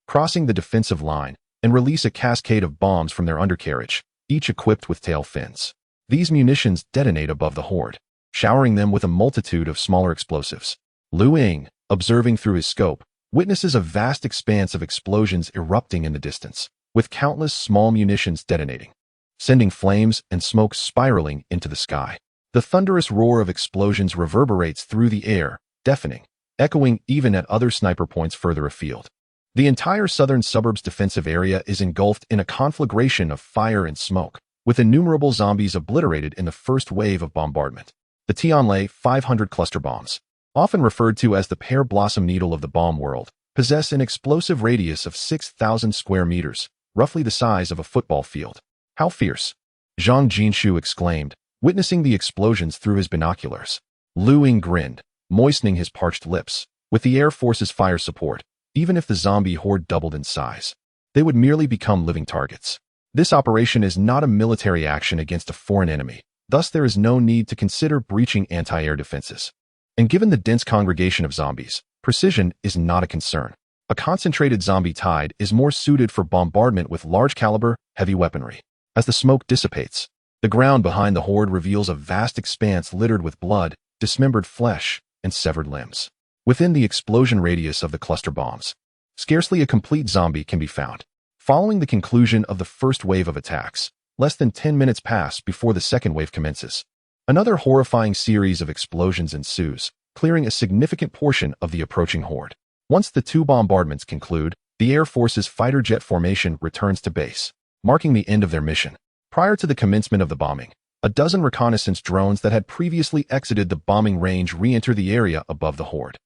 crossing the defensive line, and release a cascade of bombs from their undercarriage, each equipped with tail fins. These munitions detonate above the horde, showering them with a multitude of smaller explosives. Lu Ying, observing through his scope, witnesses a vast expanse of explosions erupting in the distance, with countless small munitions detonating, sending flames and smoke spiraling into the sky. The thunderous roar of explosions reverberates through the air, deafening, echoing even at other sniper points further afield. The entire southern suburbs defensive area is engulfed in a conflagration of fire and smoke, with innumerable zombies obliterated in the first wave of bombardment. The Tianlai 500 cluster bombs, often referred to as the pear blossom needle of the bomb world, possess an explosive radius of 6,000 square meters, roughly the size of a football field. How fierce! Zhang Jinshu exclaimed, witnessing the explosions through his binoculars. Lu Ying grinned, moistening his parched lips. With the Air Force's fire support, even if the zombie horde doubled in size, they would merely become living targets. This operation is not a military action against a foreign enemy, thus there is no need to consider breaching anti-air defenses. And given the dense congregation of zombies, precision is not a concern. A concentrated zombie tide is more suited for bombardment with large-caliber, heavy weaponry. As the smoke dissipates, the ground behind the horde reveals a vast expanse littered with blood, dismembered flesh, and severed limbs. Within the explosion radius of the cluster bombs, scarcely a complete zombie can be found. Following the conclusion of the first wave of attacks, less than 10 minutes pass before the second wave commences. Another horrifying series of explosions ensues, clearing a significant portion of the approaching horde. Once the 2 bombardments conclude, the Air Force's fighter jet formation returns to base, marking the end of their mission. Prior to the commencement of the bombing, a dozen reconnaissance drones that had previously exited the bombing range re-enter the area above the horde.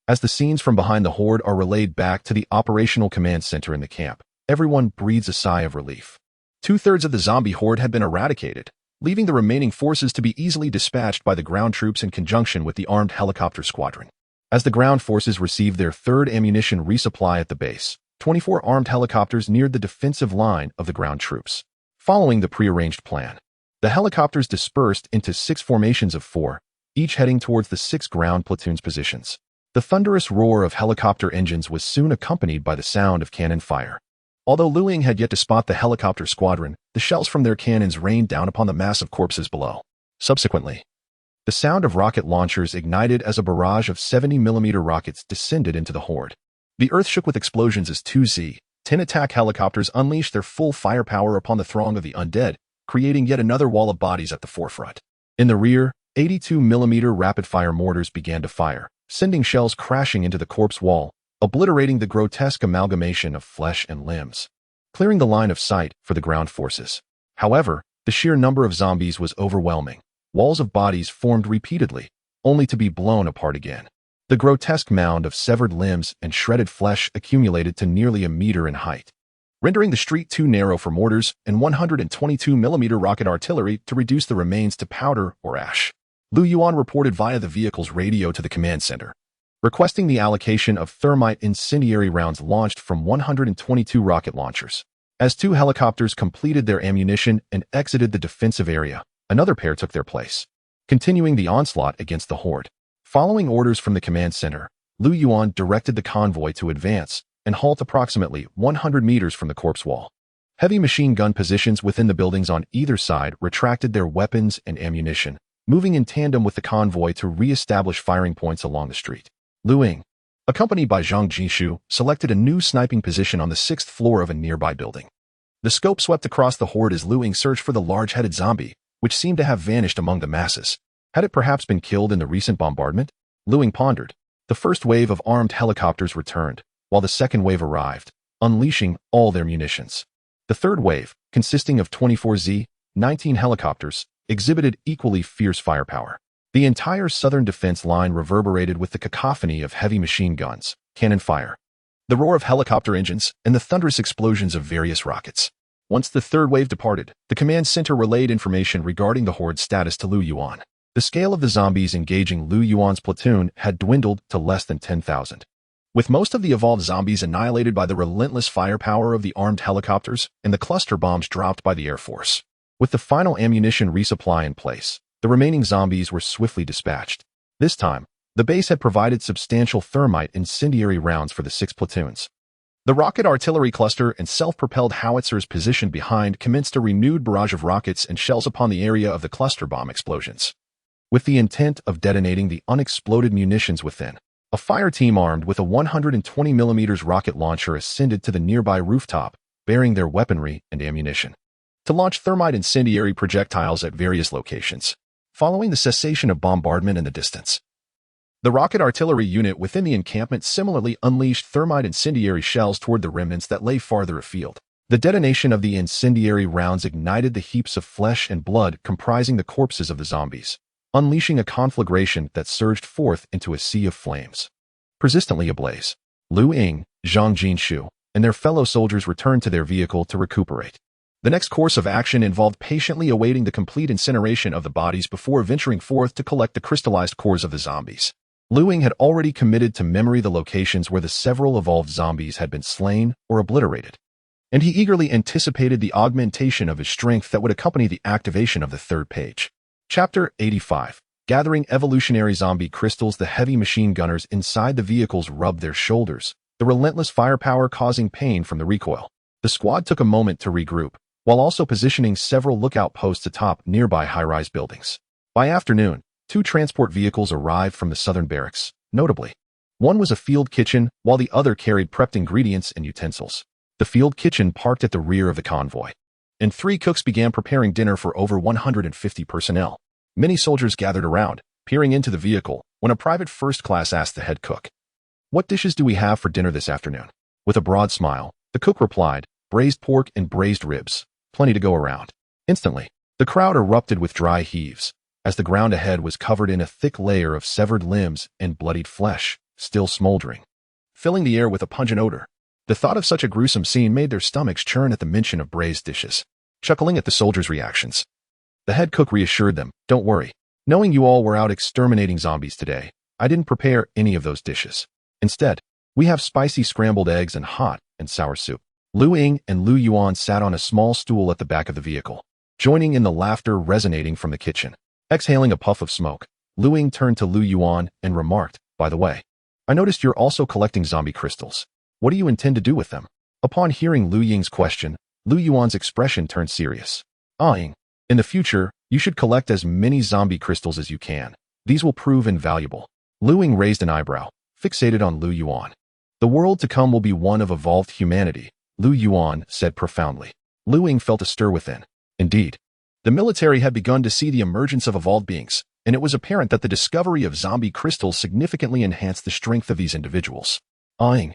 As the scenes from behind the horde are relayed back to the operational command center in the camp, everyone breathes a sigh of relief. Two-thirds of the zombie horde had been eradicated, leaving the remaining forces to be easily dispatched by the ground troops in conjunction with the armed helicopter squadron. As the ground forces received their third ammunition resupply at the base, 24 armed helicopters neared the defensive line of the ground troops. Following the prearranged plan, the helicopters dispersed into 6 formations of 4, each heading towards the 6 ground platoons' positions. The thunderous roar of helicopter engines was soon accompanied by the sound of cannon fire. Although Lu Ying had yet to spot the helicopter squadron, the shells from their cannons rained down upon the mass of corpses below. Subsequently, the sound of rocket launchers ignited as a barrage of 70mm rockets descended into the horde. The earth shook with explosions as 2Z-10 attack helicopters unleashed their full firepower upon the throng of the undead, creating yet another wall of bodies at the forefront. In the rear, 82mm rapid-fire mortars began to fire, sending shells crashing into the corpse wall, obliterating the grotesque amalgamation of flesh and limbs, clearing the line of sight for the ground forces. However, the sheer number of zombies was overwhelming. Walls of bodies formed repeatedly, only to be blown apart again. The grotesque mound of severed limbs and shredded flesh accumulated to nearly a meter in height, rendering the street too narrow for mortars and 122mm rocket artillery to reduce the remains to powder or ash. Lu Yuan reported via the vehicle's radio to the command center, requesting the allocation of thermite incendiary rounds launched from 122 rocket launchers. As 2 helicopters completed their ammunition and exited the defensive area, another pair took their place, continuing the onslaught against the horde. Following orders from the command center, Lu Yuan directed the convoy to advance and halt approximately 100 meters from the corpse wall. Heavy machine gun positions within the buildings on either side retracted their weapons and ammunition, moving in tandem with the convoy to re-establish firing points along the street. Lu Ying, accompanied by Zhang Jishu, selected a new sniping position on the 6th floor of a nearby building. The scope swept across the horde as Lu Ying searched for the large-headed zombie, which seemed to have vanished among the masses. Had it perhaps been killed in the recent bombardment? Lu Ying pondered. The first wave of armed helicopters returned, while the second wave arrived, unleashing all their munitions. The third wave, consisting of 24Z-19 helicopters, exhibited equally fierce firepower. The entire southern defense line reverberated with the cacophony of heavy machine guns, cannon fire, the roar of helicopter engines, and the thunderous explosions of various rockets. Once the third wave departed, the command center relayed information regarding the horde's status to Lu Yuan. The scale of the zombies engaging Lu Yuan's platoon had dwindled to less than 10,000. With most of the evolved zombies annihilated by the relentless firepower of the armed helicopters and the cluster bombs dropped by the Air Force. With the final ammunition resupply in place, the remaining zombies were swiftly dispatched. This time, the base had provided substantial thermite incendiary rounds for the 6 platoons. The rocket artillery cluster and self-propelled howitzers positioned behind commenced a renewed barrage of rockets and shells upon the area of the cluster bomb explosions. With the intent of detonating the unexploded munitions within, a fire team armed with a 120mm rocket launcher ascended to the nearby rooftop, bearing their weaponry and ammunition, to launch thermite incendiary projectiles at various locations. Following the cessation of bombardment in the distance, the rocket artillery unit within the encampment similarly unleashed thermite incendiary shells toward the remnants that lay farther afield. The detonation of the incendiary rounds ignited the heaps of flesh and blood comprising the corpses of the zombies, unleashing a conflagration that surged forth into a sea of flames. Persistently ablaze, Lu Ying, Zhang Jishu, and their fellow soldiers returned to their vehicle to recuperate. The next course of action involved patiently awaiting the complete incineration of the bodies before venturing forth to collect the crystallized cores of the zombies. Lu Ying had already committed to memory the locations where the several evolved zombies had been slain or obliterated, and he eagerly anticipated the augmentation of his strength that would accompany the activation of the third page. Chapter 85. Gathering evolutionary zombie crystals. The heavy machine gunners inside the vehicles rubbed their shoulders, the relentless firepower causing pain from the recoil. The squad took a moment to regroup, while also positioning several lookout posts atop nearby high-rise buildings. By afternoon, 2 transport vehicles arrived from the southern barracks. Notably, one was a field kitchen, while the other carried prepped ingredients and utensils. The field kitchen parked at the rear of the convoy, and 3 cooks began preparing dinner for over 150 personnel. Many soldiers gathered around, peering into the vehicle, when a private first class asked the head cook, "What dishes do we have for dinner this afternoon?" With a broad smile, the cook replied, "Braised pork and braised ribs, plenty to go around." Instantly, the crowd erupted with dry heaves, as the ground ahead was covered in a thick layer of severed limbs and bloodied flesh, still smoldering, filling the air with a pungent odor. The thought of such a gruesome scene made their stomachs churn at the mention of braised dishes. Chuckling at the soldiers' reactions, the head cook reassured them, "Don't worry. Knowing you all were out exterminating zombies today, I didn't prepare any of those dishes. Instead, we have spicy scrambled eggs and hot and sour soup." Lu Ying and Lu Yuan sat on a small stool at the back of the vehicle, joining in the laughter resonating from the kitchen. Exhaling a puff of smoke, Lu Ying turned to Lu Yuan and remarked, "By the way, I noticed you're also collecting zombie crystals. What do you intend to do with them?" Upon hearing Lu Ying's question, Lu Yuan's expression turned serious. Ying, in the future, you should collect as many zombie crystals as you can. These will prove invaluable. Lu Ying raised an eyebrow, fixated on Lu Yuan. The world to come will be one of evolved humanity, Lu Yuan said profoundly. Lu Ying felt a stir within. Indeed, the military had begun to see the emergence of evolved beings, and it was apparent that the discovery of zombie crystals significantly enhanced the strength of these individuals. Ying,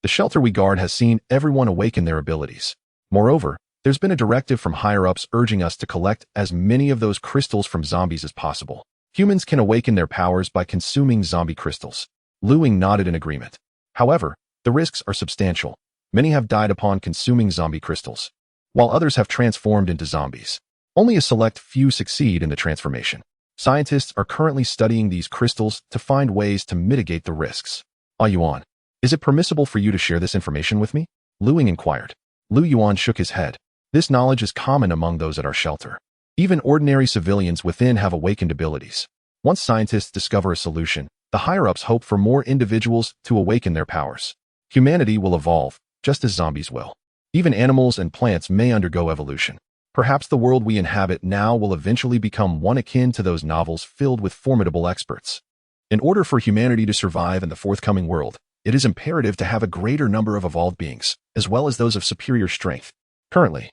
the shelter we guard has seen everyone awaken their abilities. Moreover, there's been a directive from higher-ups urging us to collect as many of those crystals from zombies as possible. Humans can awaken their powers by consuming zombie crystals. Lu Ying nodded in agreement. However, the risks are substantial. Many have died upon consuming zombie crystals, while others have transformed into zombies. Only a select few succeed in the transformation. Scientists are currently studying these crystals to find ways to mitigate the risks. Yuan, is it permissible for you to share this information with me? Lu Ying inquired. Lu Yuan shook his head. This knowledge is common among those at our shelter. Even ordinary civilians within have awakened abilities. Once scientists discover a solution, the higher-ups hope for more individuals to awaken their powers. Humanity will evolve, just as zombies will. Even animals and plants may undergo evolution. Perhaps the world we inhabit now will eventually become one akin to those novels filled with formidable experts. In order for humanity to survive in the forthcoming world, it is imperative to have a greater number of evolved beings, as well as those of superior strength. Currently,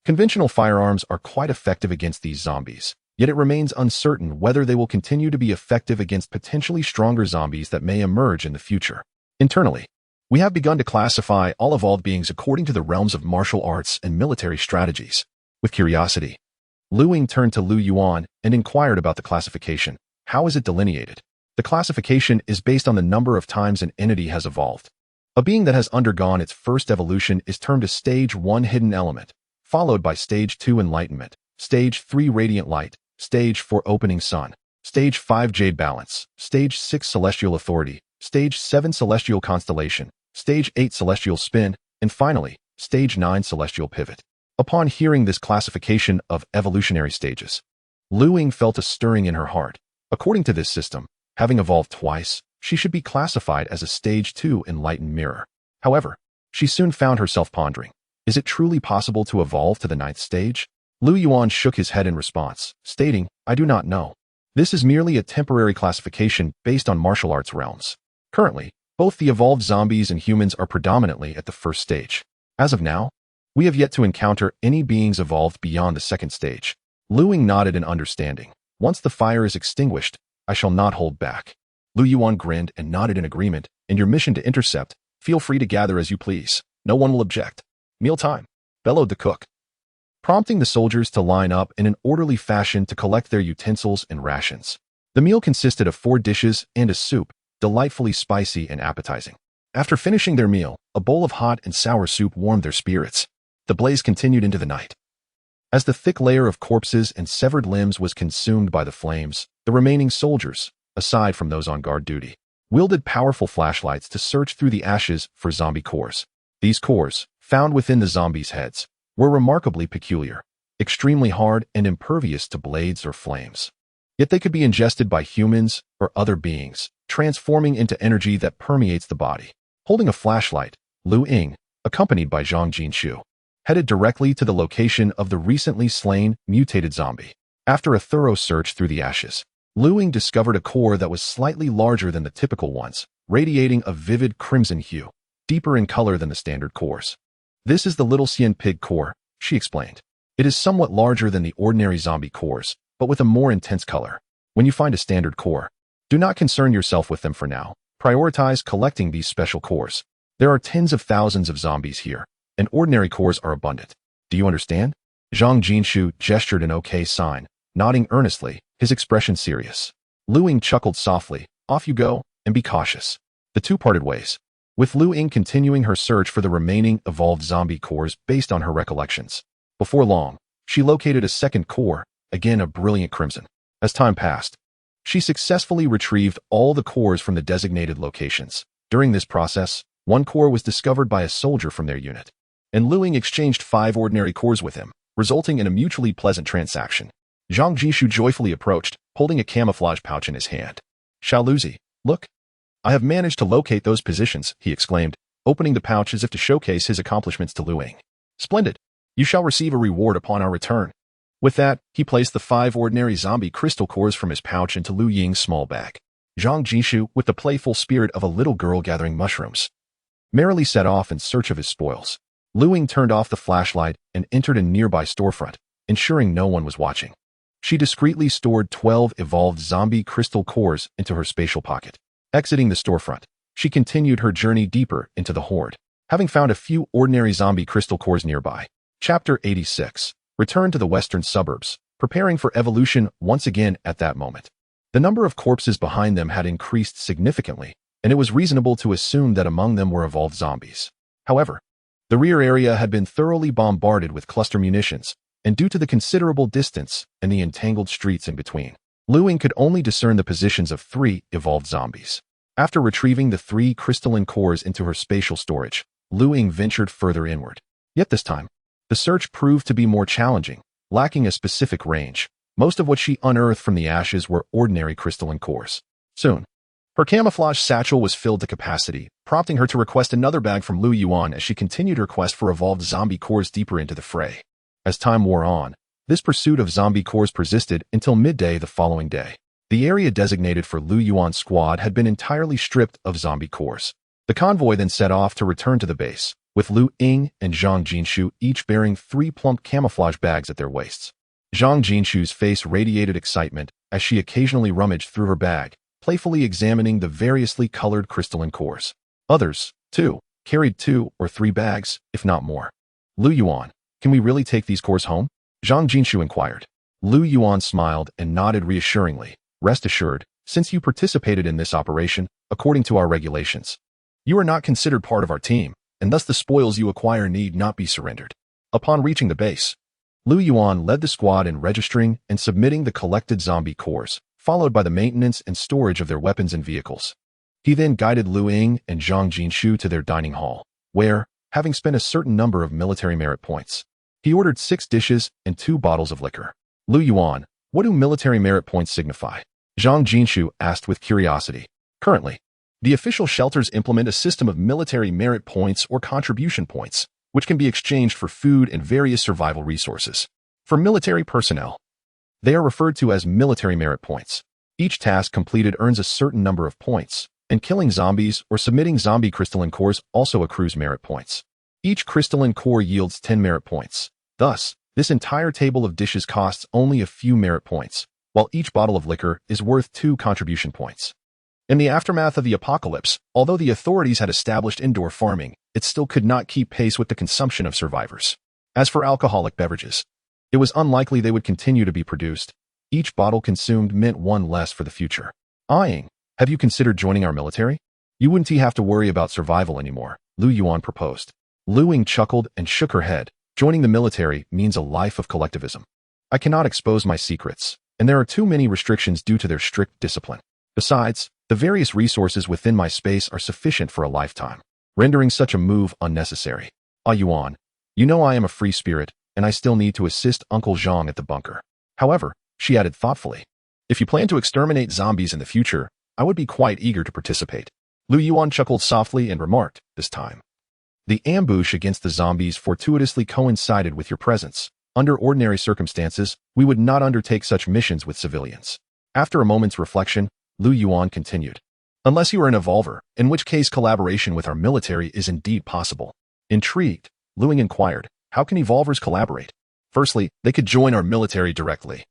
conventional firearms are quite effective against these zombies, yet it remains uncertain whether they will continue to be effective against potentially stronger zombies that may emerge in the future. Internally, we have begun to classify all evolved beings according to the realms of martial arts and military strategies. With curiosity, Lu Ying turned to Lu Yuan and inquired about the classification. How is it delineated? The classification is based on the number of times an entity has evolved. A being that has undergone its first evolution is termed a Stage 1 hidden element, followed by Stage 2 enlightenment, Stage 3 radiant light, Stage 4 opening sun, Stage 5 jade balance, Stage 6 celestial authority, Stage 7 celestial constellation, Stage 8 celestial spin, and finally, Stage 9 celestial pivot. Upon hearing this classification of evolutionary stages, Lu Ying felt a stirring in her heart. According to this system, having evolved twice, she should be classified as a Stage 2 enlightened mirror. However, she soon found herself pondering, is it truly possible to evolve to the 9th stage? Lu Yuan shook his head in response, stating, I do not know. This is merely a temporary classification based on martial arts realms. Currently, both the evolved zombies and humans are predominantly at the 1st stage. As of now, we have yet to encounter any beings evolved beyond the 2nd stage. Lu Ying nodded in understanding. Once the fire is extinguished, I shall not hold back. Lu Yuan grinned and nodded in agreement. In your mission to intercept, feel free to gather as you please. No one will object. Mealtime, bellowed the cook, prompting the soldiers to line up in an orderly fashion to collect their utensils and rations. The meal consisted of 4 dishes and a soup, delightfully spicy and appetizing. After finishing their meal, a bowl of hot and sour soup warmed their spirits. The blaze continued into the night. As the thick layer of corpses and severed limbs was consumed by the flames, the remaining soldiers, aside from those on guard duty, wielded powerful flashlights to search through the ashes for zombie cores. These cores, found within the zombies' heads, were remarkably peculiar, extremely hard and impervious to blades or flames. Yet they could be ingested by humans or other beings, transforming into energy that permeates the body. Holding a flashlight, Lu Ying, accompanied by Zhang Jinshu, headed directly to the location of the recently slain, mutated zombie. After a thorough search through the ashes, Lu Ying discovered a core that was slightly larger than the typical ones, radiating a vivid crimson hue, deeper in color than the standard cores. This is the Little Xian Pig core, she explained. It is somewhat larger than the ordinary zombie cores, but with a more intense color. When you find a standard core, do not concern yourself with them for now. Prioritize collecting these special cores. There are tens of thousands of zombies here, and ordinary cores are abundant. Do you understand? Zhang Jinshu gestured an okay sign, nodding earnestly, his expression serious. Lu Ying chuckled softly, off you go, and be cautious. The two parted ways. with Lu Ying continuing her search for the remaining evolved zombie cores based on her recollections. Before long, she located a second core, again a brilliant crimson. As time passed, she successfully retrieved all the cores from the designated locations. During this process, one core was discovered by a soldier from their unit, and Lu Ying exchanged 5 ordinary cores with him, resulting in a mutually pleasant transaction. Zhang Jishu joyfully approached, holding a camouflage pouch in his hand. "Shaluzi, look. I have managed to locate those positions," he exclaimed, opening the pouch as if to showcase his accomplishments to Lu Ying. "Splendid. You shall receive a reward upon our return." With that, he placed the 5 ordinary zombie crystal cores from his pouch into Lu Ying's small bag. Zhang Jishu, with the playful spirit of a little girl gathering mushrooms, merrily set off in search of his spoils. Lu Ying turned off the flashlight and entered a nearby storefront, ensuring no one was watching. She discreetly stored 12 evolved zombie crystal cores into her spatial pocket. Exiting the storefront, she continued her journey deeper into the horde, having found a few ordinary zombie crystal cores nearby. Chapter 86. Return to the western suburbs, preparing for evolution once again at that moment. The number of corpses behind them had increased significantly, and it was reasonable to assume that among them were evolved zombies. However, the rear area had been thoroughly bombarded with cluster munitions, and due to the considerable distance and the entangled streets in between, Lu Ying could only discern the positions of 3 evolved zombies. After retrieving the 3 crystalline cores into her spatial storage, Lu Ying ventured further inward. Yet this time, the search proved to be more challenging, lacking a specific range. Most of what she unearthed from the ashes were ordinary crystalline cores. Soon, her camouflage satchel was filled to capacity, prompting her to request another bag from Lu Yuan as she continued her quest for evolved zombie cores deeper into the fray. As time wore on, this pursuit of zombie cores persisted until midday the following day. The area designated for Lu Yuan's squad had been entirely stripped of zombie cores. The convoy then set off to return to the base, with Lu Ying and Zhang Jinshu each bearing 3 plump camouflage bags at their waists. Zhang Jinshu's face radiated excitement as she occasionally rummaged through her bag, playfully examining the variously colored crystalline cores. Others, too, carried 2 or 3 bags, if not more. "Lu Yuan, can we really take these cores home?" Zhang Jinshu inquired. Lu Yuan smiled and nodded reassuringly. "Rest assured, since you participated in this operation, according to our regulations, you are not considered part of our team, and thus the spoils you acquire need not be surrendered." Upon reaching the base, Lu Yuan led the squad in registering and submitting the collected zombie cores, followed by the maintenance and storage of their weapons and vehicles. He then guided Lu Ying and Zhang Jinshu to their dining hall, where, having spent a certain number of military merit points, he ordered 6 dishes and 2 bottles of liquor. "Lu Yuan, what do military merit points signify?" Zhang Jinshu asked with curiosity. "Currently, the official shelters implement a system of military merit points or contribution points, which can be exchanged for food and various survival resources. For military personnel, they are referred to as military merit points. Each task completed earns a certain number of points, and killing zombies or submitting zombie crystalline cores also accrues merit points. Each crystalline core yields 10 merit points. Thus, this entire table of dishes costs only a few merit points, while each bottle of liquor is worth 2 contribution points." In the aftermath of the apocalypse, although the authorities had established indoor farming, it still could not keep pace with the consumption of survivors. As for alcoholic beverages, it was unlikely they would continue to be produced. Each bottle consumed meant 1 less for the future. "Ying, have you considered joining our military? You wouldn't have to worry about survival anymore," Lu Yuan proposed. Lu Ying chuckled and shook her head. "Joining the military means a life of collectivism. I cannot expose my secrets, and there are too many restrictions due to their strict discipline. Besides, the various resources within my space are sufficient for a lifetime, rendering such a move unnecessary. Yuan, you know I am a free spirit, and I still need to assist Uncle Zhang at the bunker. However," she added thoughtfully, "if you plan to exterminate zombies in the future, I would be quite eager to participate." Lu Yuan chuckled softly and remarked, "This time, the ambush against the zombies fortuitously coincided with your presence. Under ordinary circumstances, we would not undertake such missions with civilians." After a moment's reflection, Lu Yuan continued, "Unless you are an evolver, in which case collaboration with our military is indeed possible." Intrigued, Lu Ying inquired, "How can evolvers collaborate?" "Firstly, they could join our military directly,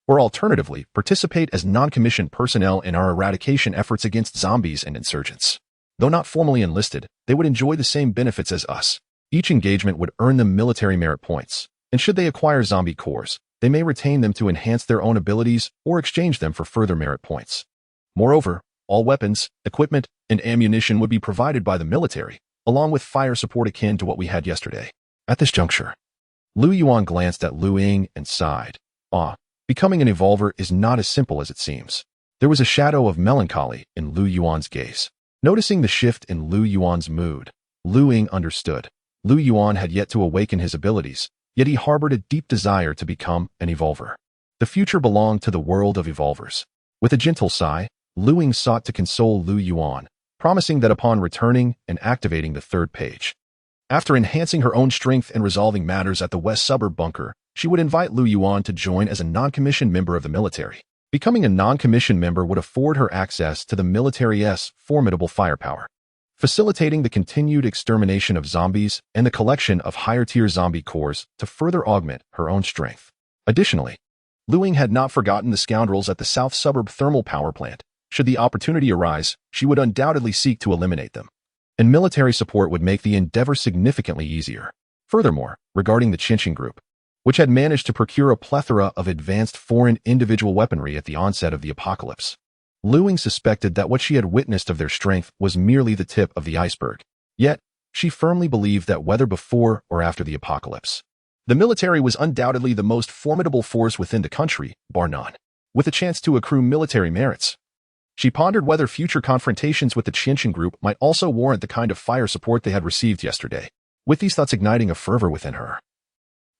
or alternatively, participate as non-commissioned personnel in our eradication efforts against zombies and insurgents. Though not formally enlisted, they would enjoy the same benefits as us. Each engagement would earn them military merit points, and should they acquire zombie cores, they may retain them to enhance their own abilities or exchange them for further merit points. Moreover, All weapons, equipment, and ammunition would be provided by the military, along with fire support akin to what we had yesterday. At this juncture, Lu Yuan glanced at Lu Ying and sighed. Becoming an evolver is not as simple as it seems. There was a shadow of melancholy in Lu Yuan's gaze. Noticing the shift in Lu Yuan's mood, Lu Ying understood. Lu Yuan had yet to awaken his abilities, yet he harbored a deep desire to become an evolver. The future belonged to the world of evolvers. With a gentle sigh, Lu Ying sought to console Lu Yuan, promising that upon returning and activating the third page, after enhancing her own strength and resolving matters at the West Suburb bunker, she would invite Lu Yuan to join as a non-commissioned member of the military. Becoming a non-commissioned member would afford her access to the military's formidable firepower, facilitating the continued extermination of zombies and the collection of higher-tier zombie cores to further augment her own strength. Additionally, Lu Ying had not forgotten the scoundrels at the South Suburb thermal power plant. Should the opportunity arise, she would undoubtedly seek to eliminate them, and military support would make the endeavor significantly easier. Furthermore, regarding the Qinxing group, which had managed to procure a plethora of advanced foreign individual weaponry at the onset of the apocalypse, Lu Ying suspected that what she had witnessed of their strength was merely the tip of the iceberg. Yet, she firmly believed that whether before or after the apocalypse, the military was undoubtedly the most formidable force within the country, bar none, with a chance to accrue military merits. She pondered whether future confrontations with the Qinxing group might also warrant the kind of fire support they had received yesterday. With these thoughts igniting a fervor within her,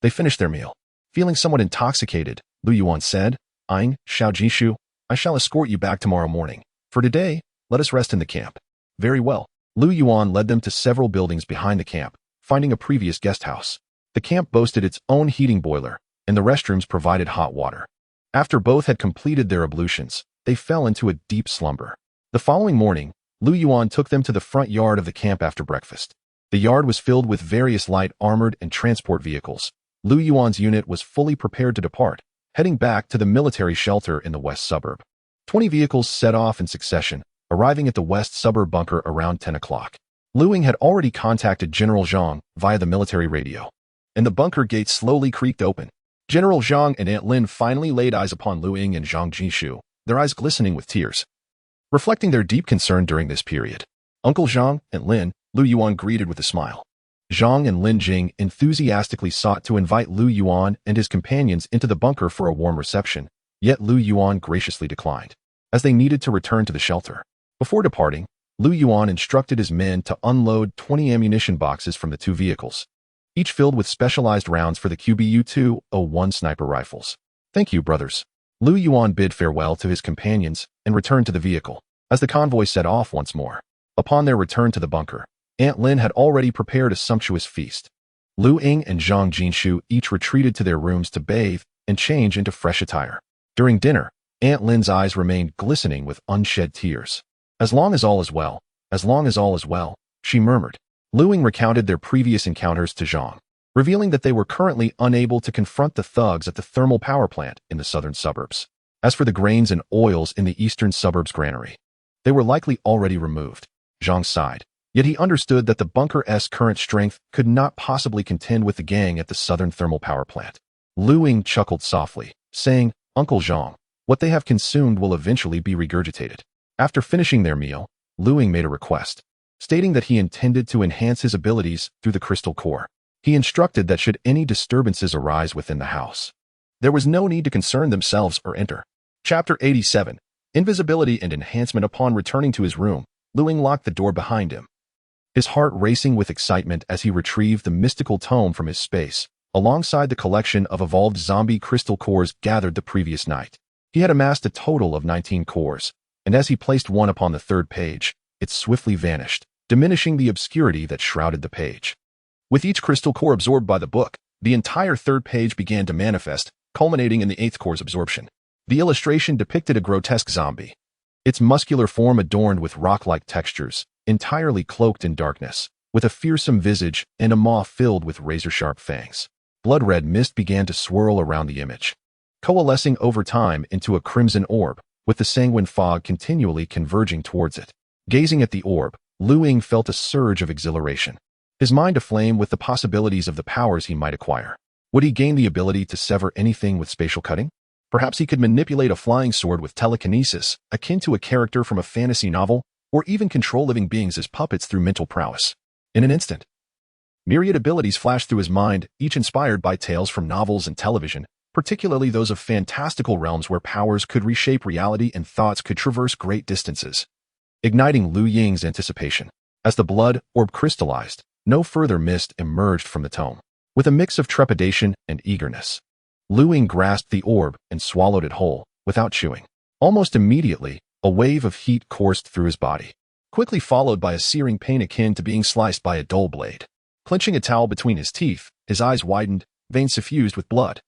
they finished their meal. Feeling somewhat intoxicated, Lu Yuan said, "Ying, Xiao Jishu, I shall escort you back tomorrow morning. For today, let us rest in the camp." Very well. Lu Yuan led them to several buildings behind the camp, finding a previous guest house. The camp boasted its own heating boiler, and the restrooms provided hot water. After both had completed their ablutions, they fell into a deep slumber. The following morning, Lu Yuan took them to the front yard of the camp after breakfast. The yard was filled with various light armored and transport vehicles. Lu Yuan's unit was fully prepared to depart, heading back to the military shelter in the West Suburb. 20 vehicles set off in succession, arriving at the West Suburb bunker around 10 o'clock. Lu Ying had already contacted General Zhang via the military radio, and the bunker gates slowly creaked open. General Zhang and Aunt Lin finally laid eyes upon Lu Ying and Zhang Jishu, their eyes glistening with tears, reflecting their deep concern during this period. Uncle Zhang and Lin, Lu Yuan greeted with a smile. Zhang and Lin Jing enthusiastically sought to invite Lu Yuan and his companions into the bunker for a warm reception, yet Lu Yuan graciously declined, as they needed to return to the shelter. Before departing, Lu Yuan instructed his men to unload 20 ammunition boxes from the two vehicles, each filled with specialized rounds for the QBU-201 sniper rifles. "Thank you, brothers." Lu Yuan bid farewell to his companions and returned to the vehicle, as the convoy set off once more. Upon their return to the bunker, Aunt Lin had already prepared a sumptuous feast. Lu Ying and Zhang Jinshu each retreated to their rooms to bathe and change into fresh attire. During dinner, Aunt Lin's eyes remained glistening with unshed tears. "As long as all is well, as long as all is well," she murmured. Lu Ying recounted their previous encounters to Zhang, revealing that they were currently unable to confront the thugs at the thermal power plant in the southern suburbs. As for the grains and oils in the eastern suburbs granary, they were likely already removed. Zhang sighed, yet he understood that the bunker's current strength could not possibly contend with the gang at the southern thermal power plant. Lu Ying chuckled softly, saying, "Uncle Zhang, what they have consumed will eventually be regurgitated." After finishing their meal, Lu Ying made a request, stating that he intended to enhance his abilities through the crystal core. He instructed that should any disturbances arise within the house, there was no need to concern themselves or enter. Chapter 87. Invisibility and Enhancement. Upon returning to his room, Lu Ying locked the door behind him, his heart racing with excitement as he retrieved the mystical tome from his space, alongside the collection of evolved zombie crystal cores gathered the previous night. He had amassed a total of 19 cores, and as he placed one upon the third page, it swiftly vanished, diminishing the obscurity that shrouded the page. With each crystal core absorbed by the book, the entire third page began to manifest, culminating in the eighth core's absorption. The illustration depicted a grotesque zombie, its muscular form adorned with rock-like textures, entirely cloaked in darkness, with a fearsome visage and a maw filled with razor-sharp fangs. Blood-red mist began to swirl around the image, coalescing over time into a crimson orb, with the sanguine fog continually converging towards it. Gazing at the orb, Lu Ying felt a surge of exhilaration, his mind aflame with the possibilities of the powers he might acquire. Would he gain the ability to sever anything with spatial cutting? Perhaps he could manipulate a flying sword with telekinesis, akin to a character from a fantasy novel, or even control living beings as puppets through mental prowess. In an instant, myriad abilities flashed through his mind, each inspired by tales from novels and television, particularly those of fantastical realms where powers could reshape reality and thoughts could traverse great distances, igniting Lu Ying's anticipation. As the blood orb crystallized, no further mist emerged from the tome. With a mix of trepidation and eagerness, Lu Ying grasped the orb and swallowed it whole, without chewing. Almost immediately, a wave of heat coursed through his body, quickly followed by a searing pain akin to being sliced by a dull blade. Clenching a towel between his teeth, his eyes widened, veins suffused with blood.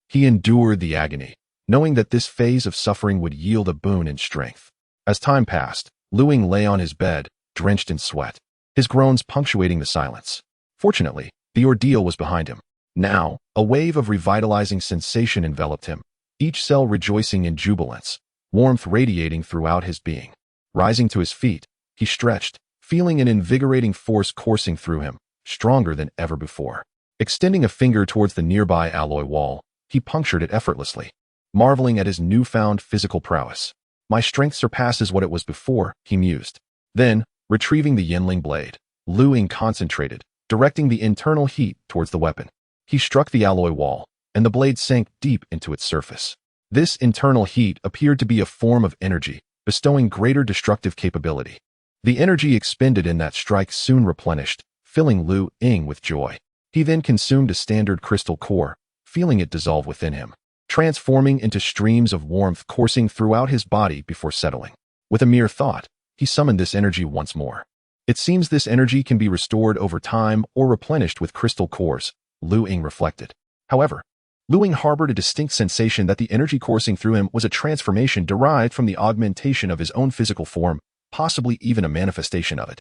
He endured the agony, knowing that this phase of suffering would yield a boon in strength. As time passed, Lu Ying lay on his bed, drenched in sweat, his groans punctuating the silence. Fortunately, the ordeal was behind him. Now, a wave of revitalizing sensation enveloped him, each cell rejoicing in jubilance, warmth radiating throughout his being. Rising to his feet, he stretched, feeling an invigorating force coursing through him, stronger than ever before. Extending a finger towards the nearby alloy wall, he punctured it effortlessly, marveling at his newfound physical prowess. My strength surpasses what it was before, he mused. Then, retrieving the Yinling blade, Lu Ying concentrated, directing the internal heat towards the weapon. He struck the alloy wall, and the blade sank deep into its surface. This internal heat appeared to be a form of energy, bestowing greater destructive capability. The energy expended in that strike soon replenished, filling Lu Ying with joy. He then consumed a standard crystal core, feeling it dissolve within him, transforming into streams of warmth coursing throughout his body before settling. With a mere thought, he summoned this energy once more. It seems this energy can be restored over time or replenished with crystal cores, Lu Ying reflected. However, Lu Ying harbored a distinct sensation that the energy coursing through him was a transformation derived from the augmentation of his own physical form, possibly even a manifestation of it.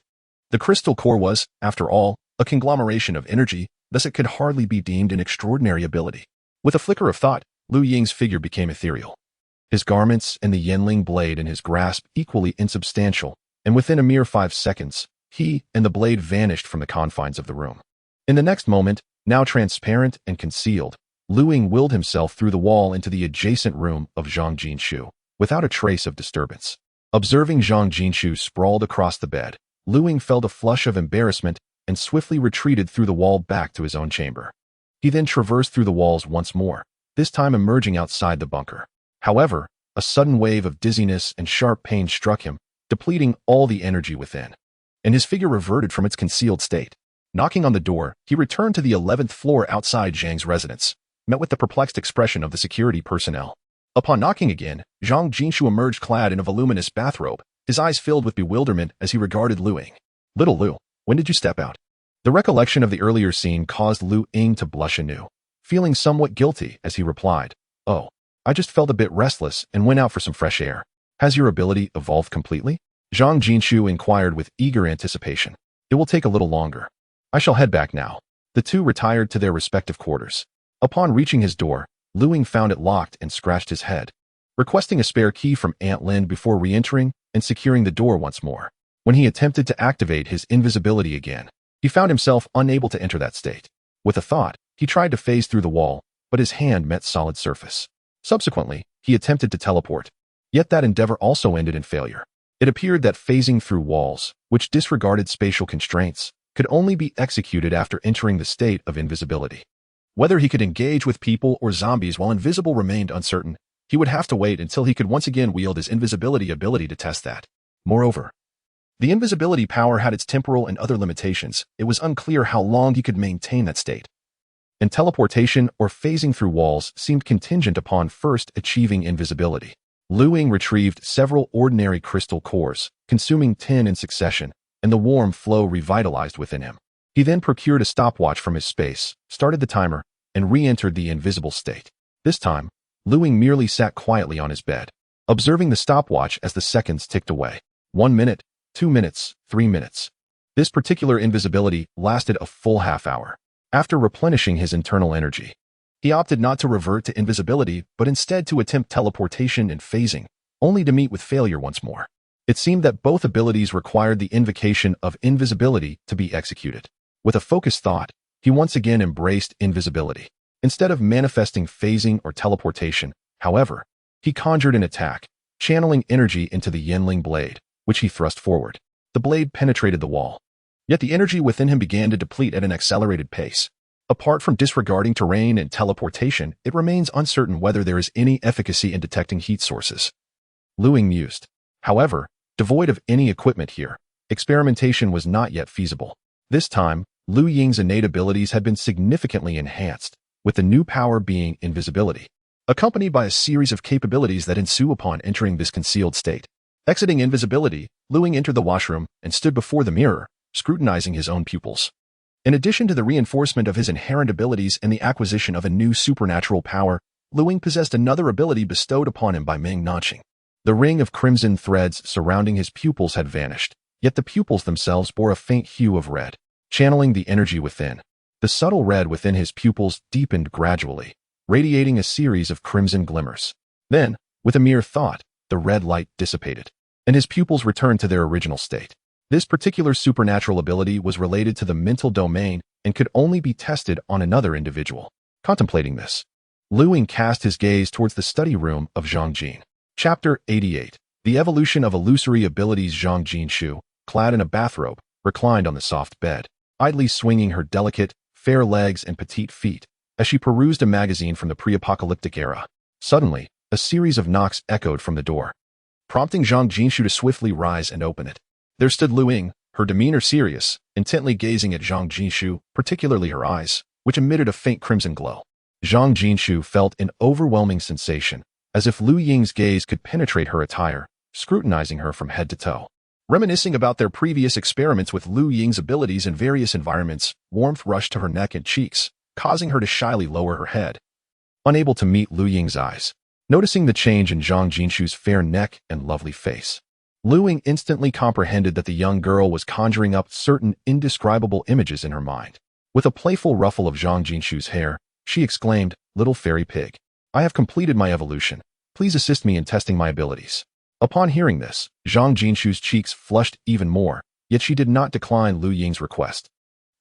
The crystal core was, after all, a conglomeration of energy, thus it could hardly be deemed an extraordinary ability. With a flicker of thought, Lu Ying's figure became ethereal. His garments and the Yinling blade in his grasp equally insubstantial, and within a mere 5 seconds, he and the blade vanished from the confines of the room. In the next moment, now transparent and concealed, Lu Ying willed himself through the wall into the adjacent room of Zhang Jinshu, without a trace of disturbance. Observing Zhang Jinshu sprawled across the bed, Lu Ying felt a flush of embarrassment and swiftly retreated through the wall back to his own chamber. He then traversed through the walls once more, this time emerging outside the bunker. However, a sudden wave of dizziness and sharp pain struck him, depleting all the energy within, and his figure reverted from its concealed state. Knocking on the door, he returned to the 11th floor outside Zhang's residence, met with the perplexed expression of the security personnel. Upon knocking again, Zhang Jinshu emerged clad in a voluminous bathrobe, his eyes filled with bewilderment as he regarded Lu Ying. "Little Lu, when did you step out?" The recollection of the earlier scene caused Lu Ying to blush anew, feeling somewhat guilty as he replied, "Oh, I just felt a bit restless and went out for some fresh air." "Has your ability evolved completely?" Zhang Jinshu inquired with eager anticipation. "It will take a little longer. I shall head back now." The two retired to their respective quarters. Upon reaching his door, Lu Ying found it locked and scratched his head, requesting a spare key from Aunt Lin before re-entering and securing the door once more. When he attempted to activate his invisibility again, he found himself unable to enter that state. With a thought, he tried to phase through the wall, but his hand met solid surface. Subsequently, he attempted to teleport, yet that endeavor also ended in failure. It appeared that phasing through walls, which disregarded spatial constraints, could only be executed after entering the state of invisibility. Whether he could engage with people or zombies while invisible remained uncertain. He would have to wait until he could once again wield his invisibility ability to test that. Moreover, the invisibility power had its temporal and other limitations. It was unclear how long he could maintain that state. And teleportation or phasing through walls seemed contingent upon first achieving invisibility. Lu Ying retrieved several ordinary crystal cores, consuming 10 in succession, and the warm flow revitalized within him. He then procured a stopwatch from his space, started the timer, and re-entered the invisible state. This time, Lu Ying merely sat quietly on his bed, observing the stopwatch as the seconds ticked away. 1 minute, 2 minutes, 3 minutes. This particular invisibility lasted a full half-hour. After replenishing his internal energy, he opted not to revert to invisibility, but instead to attempt teleportation and phasing, only to meet with failure once more. It seemed that both abilities required the invocation of invisibility to be executed. With a focused thought, he once again embraced invisibility. Instead of manifesting phasing or teleportation, However, he conjured an attack, channeling energy into the Yanling blade, which he thrust forward. The blade penetrated the wall. Yet the energy within him began to deplete at an accelerated pace. Apart from disregarding terrain and teleportation, it remains uncertain whether there is any efficacy in detecting heat sources. Lu Ying mused. However, devoid of any equipment here, experimentation was not yet feasible. This time, Lu Ying's innate abilities had been significantly enhanced, with the new power being invisibility, accompanied by a series of capabilities that ensue upon entering this concealed state. Exiting invisibility, Lu Ying entered the washroom and stood before the mirror, scrutinizing his own pupils. In addition to the reinforcement of his inherent abilities and the acquisition of a new supernatural power, Lu Ying possessed another ability bestowed upon him by Meng Nanxing. The ring of crimson threads surrounding his pupils had vanished, yet the pupils themselves bore a faint hue of red, channeling the energy within. The subtle red within his pupils deepened gradually, radiating a series of crimson glimmers. Then, with a mere thought, the red light dissipated, and his pupils returned to their original state. This particular supernatural ability was related to the mental domain and could only be tested on another individual. Contemplating this, Lu Ying cast his gaze towards the study room of Zhang Jin. Chapter 88. The Evolution of Illusory Abilities. Zhang Jinshu, clad in a bathrobe, reclined on the soft bed, idly swinging her delicate, fair legs and petite feet as she perused a magazine from the pre-apocalyptic era. Suddenly, a series of knocks echoed from the door, prompting Zhang Jinshu to swiftly rise and open it. There stood Lu Ying, her demeanor serious, intently gazing at Zhang Jinshu, particularly her eyes, which emitted a faint crimson glow. Zhang Jinshu felt an overwhelming sensation, as if Lu Ying's gaze could penetrate her attire, scrutinizing her from head to toe. Reminiscing about their previous experiments with Lu Ying's abilities in various environments, warmth rushed to her neck and cheeks, causing her to shyly lower her head. Unable to meet Lu Ying's eyes, noticing the change in Zhang Jinshu's fair neck and lovely face, Lu Ying instantly comprehended that the young girl was conjuring up certain indescribable images in her mind. With a playful ruffle of Zhang Jinshu's hair, she exclaimed, "Little fairy pig, I have completed my evolution. Please assist me in testing my abilities." Upon hearing this, Zhang Jinshu's cheeks flushed even more, yet she did not decline Lu Ying's request.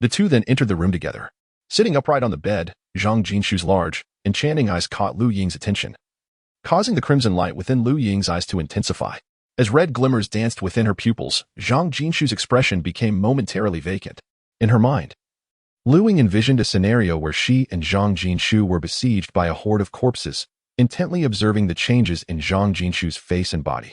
The two then entered the room together. Sitting upright on the bed, Zhang Jinshu's large, enchanting eyes caught Lu Ying's attention, causing the crimson light within Lu Ying's eyes to intensify. As red glimmers danced within her pupils, Zhang Jinshu's expression became momentarily vacant. In her mind, Lu Ying envisioned a scenario where she and Zhang Jinshu were besieged by a horde of corpses, intently observing the changes in Zhang Jinshu's face and body.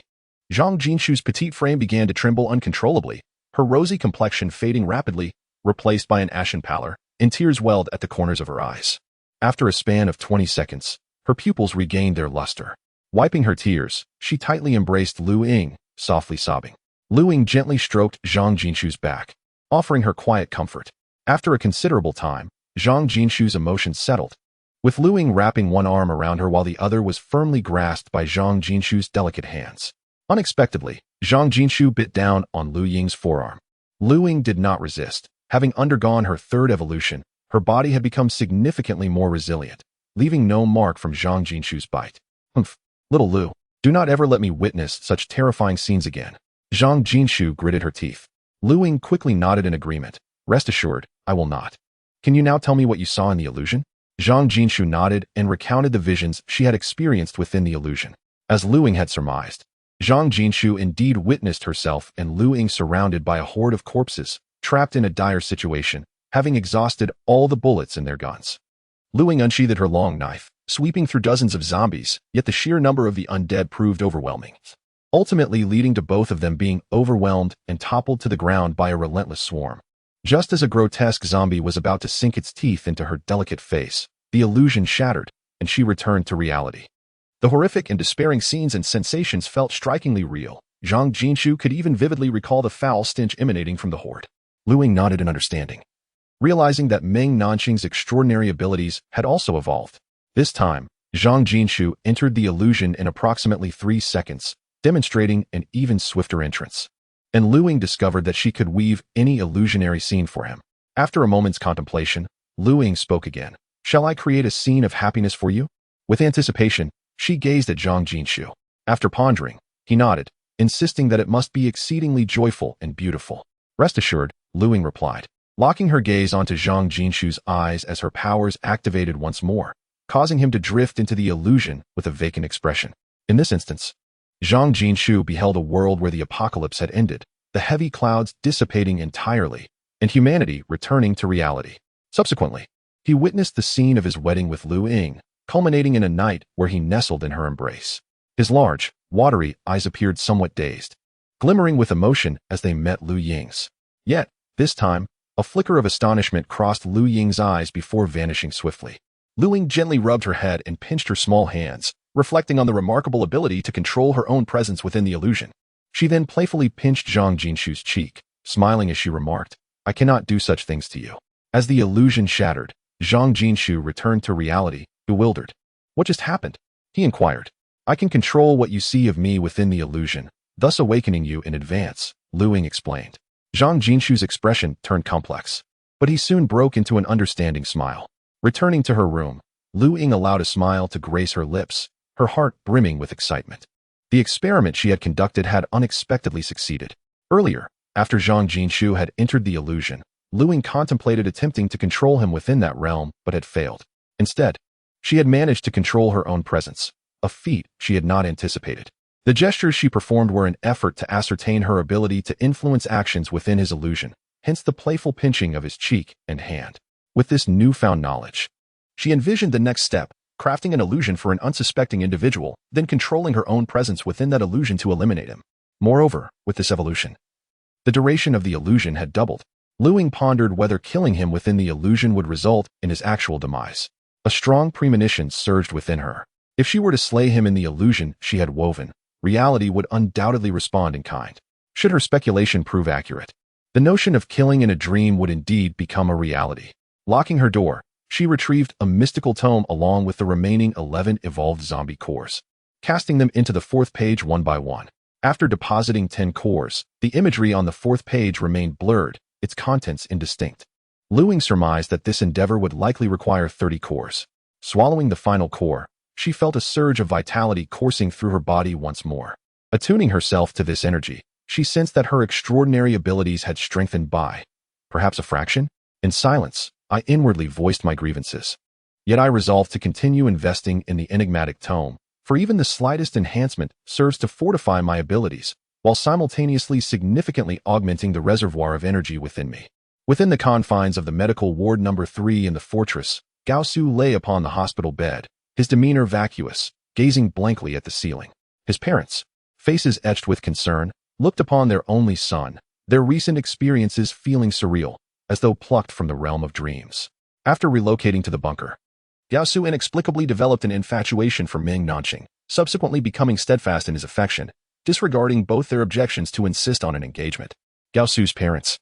Zhang Jinshu's petite frame began to tremble uncontrollably, her rosy complexion fading rapidly, replaced by an ashen pallor, and tears welled at the corners of her eyes. After a span of 20 seconds, her pupils regained their luster. Wiping her tears, she tightly embraced Lu Ying, softly sobbing. Lu Ying gently stroked Zhang Jinshu's back, offering her quiet comfort. After a considerable time, Zhang Jinshu's emotions settled, with Lu Ying wrapping one arm around her while the other was firmly grasped by Zhang Jinshu's delicate hands. Unexpectedly, Zhang Jinshu bit down on Lu Ying's forearm. Lu Ying did not resist. Having undergone her third evolution, her body had become significantly more resilient, leaving no mark from Zhang Jinshu's bite. "Humph, little Lu, do not ever let me witness such terrifying scenes again." Zhang Jinshu gritted her teeth. Lu Ying quickly nodded in agreement. "Rest assured, I will not. Can you now tell me what you saw in the illusion?" Zhang Jinshu nodded and recounted the visions she had experienced within the illusion. As Lu Ying had surmised, Zhang Jinshu indeed witnessed herself and Lu Ying surrounded by a horde of corpses, trapped in a dire situation, having exhausted all the bullets in their guns. Lu Ying unsheathed her long knife, sweeping through dozens of zombies, yet the sheer number of the undead proved overwhelming, ultimately leading to both of them being overwhelmed and toppled to the ground by a relentless swarm. Just as a grotesque zombie was about to sink its teeth into her delicate face, the illusion shattered, and she returned to reality. The horrific and despairing scenes and sensations felt strikingly real. Zhang Jinshu could even vividly recall the foul stench emanating from the horde. Lu Ying nodded in understanding, realizing that Meng Nanxing's extraordinary abilities had also evolved. This time, Zhang Jinshu entered the illusion in approximately 3 seconds, demonstrating an even swifter entrance. And Lu Ying discovered that she could weave any illusionary scene for him. After a moment's contemplation, Lu Ying spoke again. "Shall I create a scene of happiness for you?" With anticipation, she gazed at Zhang Jinshu. After pondering, he nodded, insisting that it must be exceedingly joyful and beautiful. "Rest assured," Lu Ying replied, locking her gaze onto Zhang Jinshu's eyes as her powers activated once more. causing him to drift into the illusion with a vacant expression. In this instance, Zhang Jinshu beheld a world where the apocalypse had ended, the heavy clouds dissipating entirely, and humanity returning to reality. Subsequently, he witnessed the scene of his wedding with Lu Ying, culminating in a night where he nestled in her embrace. His large, watery eyes appeared somewhat dazed, glimmering with emotion as they met Lu Ying's. Yet, this time, a flicker of astonishment crossed Lu Ying's eyes before vanishing swiftly. Lu Ying gently rubbed her head and pinched her small hands, reflecting on the remarkable ability to control her own presence within the illusion. She then playfully pinched Zhang Jinshu's cheek, smiling as she remarked, "I cannot do such things to you." As the illusion shattered, Zhang Jinshu returned to reality, bewildered. "What just happened?" he inquired. "I can control what you see of me within the illusion, thus awakening you in advance," Lu Ying explained. Zhang Jinshu's expression turned complex, but he soon broke into an understanding smile. Returning to her room, Lu Ying allowed a smile to grace her lips, her heart brimming with excitement. The experiment she had conducted had unexpectedly succeeded. Earlier, after Zhang Jinshu had entered the illusion, Lu Ying contemplated attempting to control him within that realm but had failed. Instead, she had managed to control her own presence, a feat she had not anticipated. The gestures she performed were an effort to ascertain her ability to influence actions within his illusion, hence the playful pinching of his cheek and hand. With this newfound knowledge, she envisioned the next step, crafting an illusion for an unsuspecting individual, then controlling her own presence within that illusion to eliminate him. Moreover, with this evolution, the duration of the illusion had doubled. Lu Ying pondered whether killing him within the illusion would result in his actual demise. A strong premonition surged within her. If she were to slay him in the illusion she had woven, reality would undoubtedly respond in kind. Should her speculation prove accurate, the notion of killing in a dream would indeed become a reality. Locking her door, she retrieved a mystical tome along with the remaining 11 evolved zombie cores, casting them into the fourth page one by one. After depositing 10 cores, the imagery on the fourth page remained blurred, its contents indistinct. Lu Ying surmised that this endeavor would likely require 30 cores. Swallowing the final core, she felt a surge of vitality coursing through her body once more. Attuning herself to this energy, she sensed that her extraordinary abilities had strengthened by, perhaps a fraction? In silence, I inwardly voiced my grievances. Yet I resolved to continue investing in the enigmatic tome, for even the slightest enhancement serves to fortify my abilities, while simultaneously significantly augmenting the reservoir of energy within me. Within the confines of the medical ward number 3 in the fortress, Gao Su lay upon the hospital bed, his demeanor vacuous, gazing blankly at the ceiling. His parents, faces etched with concern, looked upon their only son, their recent experiences feeling surreal, as though plucked from the realm of dreams. After relocating to the bunker, Gao Su inexplicably developed an infatuation for Meng Nanxing, subsequently becoming steadfast in his affection, disregarding both their objections to insist on an engagement. Gao Su's parents,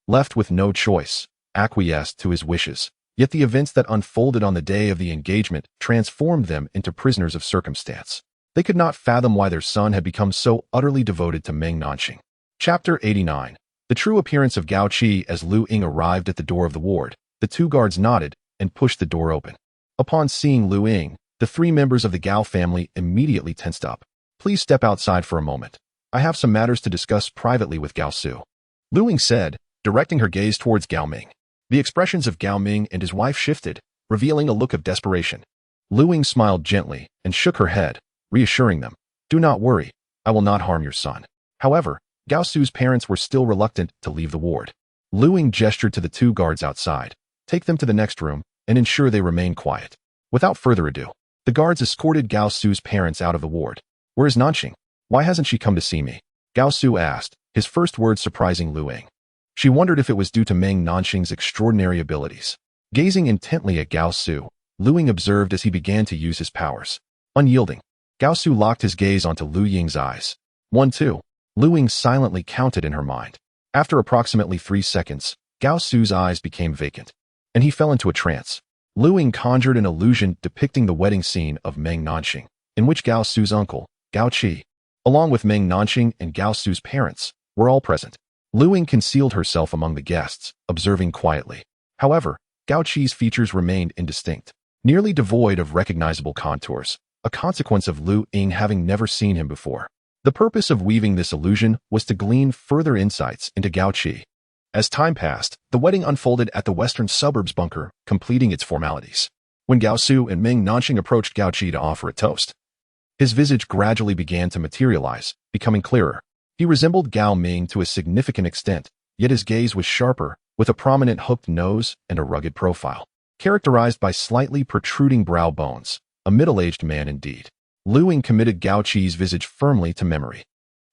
left with no choice, acquiesced to his wishes. Yet the events that unfolded on the day of the engagement transformed them into prisoners of circumstance. They could not fathom why their son had become so utterly devoted to Meng Nanxing. Chapter 89. The true appearance of Gao Qi. As Lu Ying arrived at the door of the ward, the 2 guards nodded and pushed the door open. Upon seeing Lu Ying, the 3 members of the Gao family immediately tensed up. "Please step outside for a moment. I have some matters to discuss privately with Gao Su," Lu Ying said, directing her gaze towards Gao Ming. The expressions of Gao Ming and his wife shifted, revealing a look of desperation. Lu Ying smiled gently and shook her head, reassuring them, "Do not worry, I will not harm your son." However, Gao Su's parents were still reluctant to leave the ward. Lu Ying gestured to the 2 guards outside, "Take them to the next room and ensure they remain quiet." Without further ado, the guards escorted Gao Su's parents out of the ward. "Where is Nanxing? Why hasn't she come to see me?" Gao Su asked, his first words surprising Lu Ying. She wondered if it was due to Meng Nanxing's extraordinary abilities. Gazing intently at Gao Su, Lu Ying observed as he began to use his powers. Unyielding, Gao Su locked his gaze onto Lu Ying's eyes. 1, 2. Lu Ying silently counted in her mind. After approximately 3 seconds, Gao Su's eyes became vacant, and he fell into a trance. Lu Ying conjured an illusion depicting the wedding scene of Meng Nanxing, in which Gao Su's uncle, Gao Qi, along with Meng Nanxing and Gao Su's parents, were all present. Lu Ying concealed herself among the guests, observing quietly. However, Gao Qi's features remained indistinct, nearly devoid of recognizable contours, a consequence of Lu Ying having never seen him before. The purpose of weaving this illusion was to glean further insights into Gao Qi. As time passed, the wedding unfolded at the western suburbs bunker, completing its formalities. When Gao Su and Meng Nanxing approached Gao Qi to offer a toast, his visage gradually began to materialize, becoming clearer. He resembled Gao Ming to a significant extent, yet his gaze was sharper, with a prominent hooked nose and a rugged profile, characterized by slightly protruding brow bones. A middle-aged man indeed. Lu Ying committed Gao Qi's visage firmly to memory.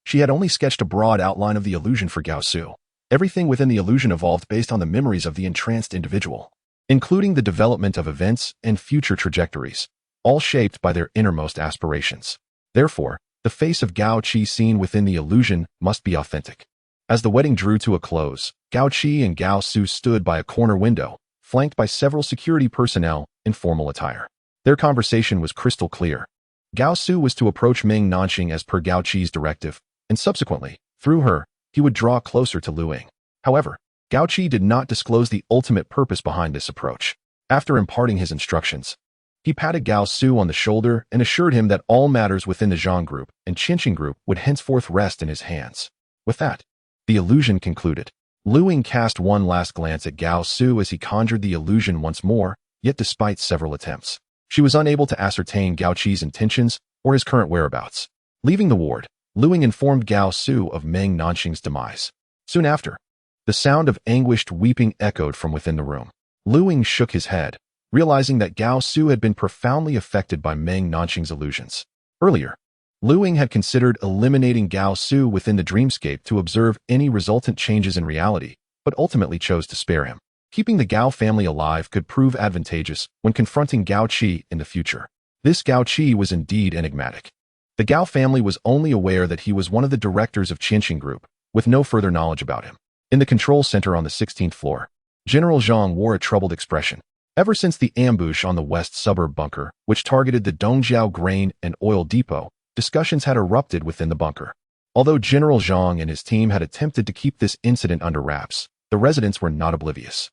She had only sketched a broad outline of the illusion for Gao Su. Everything within the illusion evolved based on the memories of the entranced individual, including the development of events and future trajectories, all shaped by their innermost aspirations. Therefore, the face of Gao Qi seen within the illusion must be authentic. As the wedding drew to a close, Gao Qi and Gao Su stood by a corner window, flanked by several security personnel in formal attire. Their conversation was crystal clear. Gao Su was to approach Meng Nanxing as per Gao Qi's directive, and subsequently, through her, he would draw closer to Lu Ying. However, Gao Qi did not disclose the ultimate purpose behind this approach. After imparting his instructions, he patted Gao Su on the shoulder and assured him that all matters within the Zhang group and Qinqing group would henceforth rest in his hands. With that, the illusion concluded. Lu Ying cast one last glance at Gao Su as he conjured the illusion once more, yet despite several attempts, she was unable to ascertain Gao Qi's intentions or his current whereabouts. Leaving the ward, Lu Ying informed Gao Su of Meng Nanxing's demise. Soon after, the sound of anguished weeping echoed from within the room. Lu Ying shook his head, realizing that Gao Su had been profoundly affected by Meng Nanxing's illusions. Earlier, Lu Ying had considered eliminating Gao Su within the dreamscape to observe any resultant changes in reality, but ultimately chose to spare him. Keeping the Gao family alive could prove advantageous when confronting Gao Qi in the future. This Gao Qi was indeed enigmatic. The Gao family was only aware that he was one of the directors of Qinqing Group, with no further knowledge about him. In the control center on the 16th floor, General Zhang wore a troubled expression. Ever since the ambush on the west suburb bunker, which targeted the Dongjiao grain and oil depot, discussions had erupted within the bunker. Although General Zhang and his team had attempted to keep this incident under wraps, the residents were not oblivious.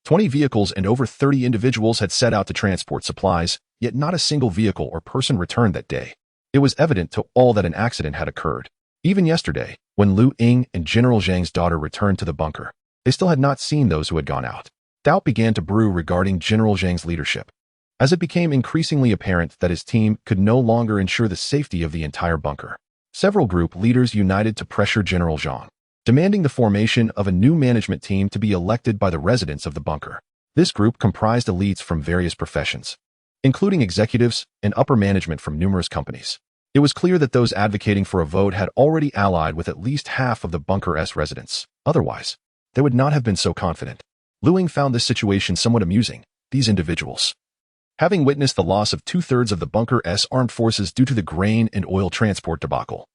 20 vehicles and over 30 individuals had set out to transport supplies, yet not a single vehicle or person returned that day. It was evident to all that an accident had occurred. Even yesterday, when Lu Ying and General Zhang's daughter returned to the bunker, they still had not seen those who had gone out. Doubt began to brew regarding General Zhang's leadership, as it became increasingly apparent that his team could no longer ensure the safety of the entire bunker. Several group leaders united to pressure General Zhang, demanding the formation of a new management team to be elected by the residents of the bunker. This group comprised elites from various professions, including executives and upper management from numerous companies. It was clear that those advocating for a vote had already allied with at least half of the bunker's residents. Otherwise, they would not have been so confident. Lu Ying found this situation somewhat amusing. These individuals, having witnessed the loss of two-thirds of the bunker's armed forces due to the grain and oil transport debacle,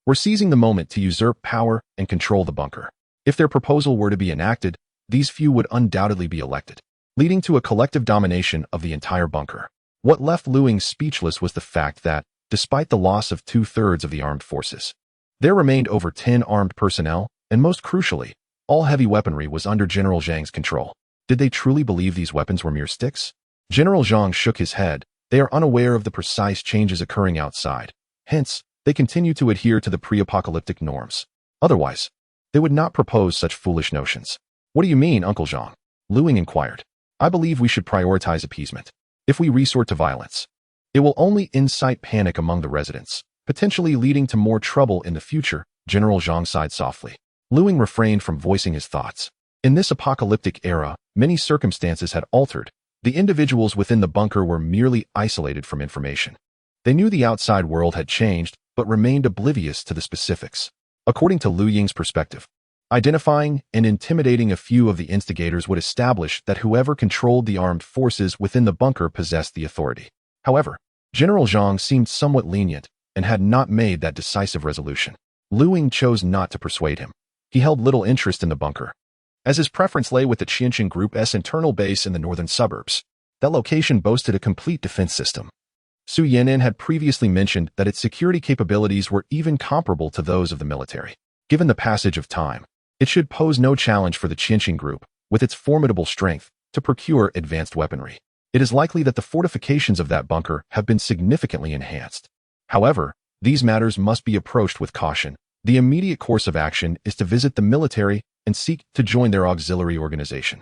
were seizing the moment to usurp power and control the bunker. If their proposal were to be enacted, these few would undoubtedly be elected, leading to a collective domination of the entire bunker. What left Lu Ying speechless was the fact that, despite the loss of two-thirds of the armed forces, there remained over 10 armed personnel, and most crucially, all heavy weaponry was under General Zhang's control. Did they truly believe these weapons were mere sticks? General Zhang shook his head. They are unaware of the precise changes occurring outside. Hence, they continue to adhere to the pre-apocalyptic norms. Otherwise, they would not propose such foolish notions. What do you mean, Uncle Zhang? Lu Ying inquired. I believe we should prioritize appeasement. If we resort to violence, it will only incite panic among the residents, potentially leading to more trouble in the future. General Zhang sighed softly. Lu Ying refrained from voicing his thoughts. In this apocalyptic era, many circumstances had altered. The individuals within the bunker were merely isolated from information. They knew the outside world had changed, but remained oblivious to the specifics. According to Lu Ying's perspective, identifying and intimidating a few of the instigators would establish that whoever controlled the armed forces within the bunker possessed the authority. However, General Zhang seemed somewhat lenient and had not made that decisive resolution. Lu Ying chose not to persuade him. He held little interest in the bunker, as his preference lay with the Qinqing Group's internal base in the northern suburbs. That location boasted a complete defense system. Su Yan'an had previously mentioned that its security capabilities were even comparable to those of the military. Given the passage of time, it should pose no challenge for the Qinqing Group, with its formidable strength, to procure advanced weaponry. It is likely that the fortifications of that bunker have been significantly enhanced. However, these matters must be approached with caution. The immediate course of action is to visit the military and seek to join their auxiliary organization.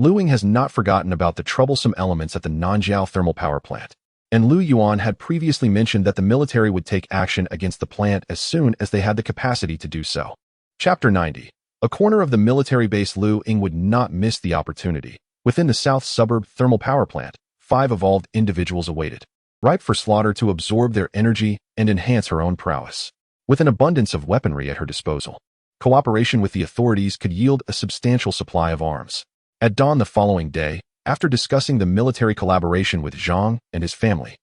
Lu Ying has not forgotten about the troublesome elements at the Nanjiao thermal power plant, and Lu Yuan had previously mentioned that the military would take action against the plant as soon as they had the capacity to do so. Chapter 90. A corner of the military base. Lu Ying would not miss the opportunity. Within the south suburb thermal power plant, 5 evolved individuals awaited, ripe for slaughter to absorb their energy and enhance her own prowess. With an abundance of weaponry at her disposal, cooperation with the authorities could yield a substantial supply of arms. At dawn the following day, after discussing the military collaboration with Zhang and his family,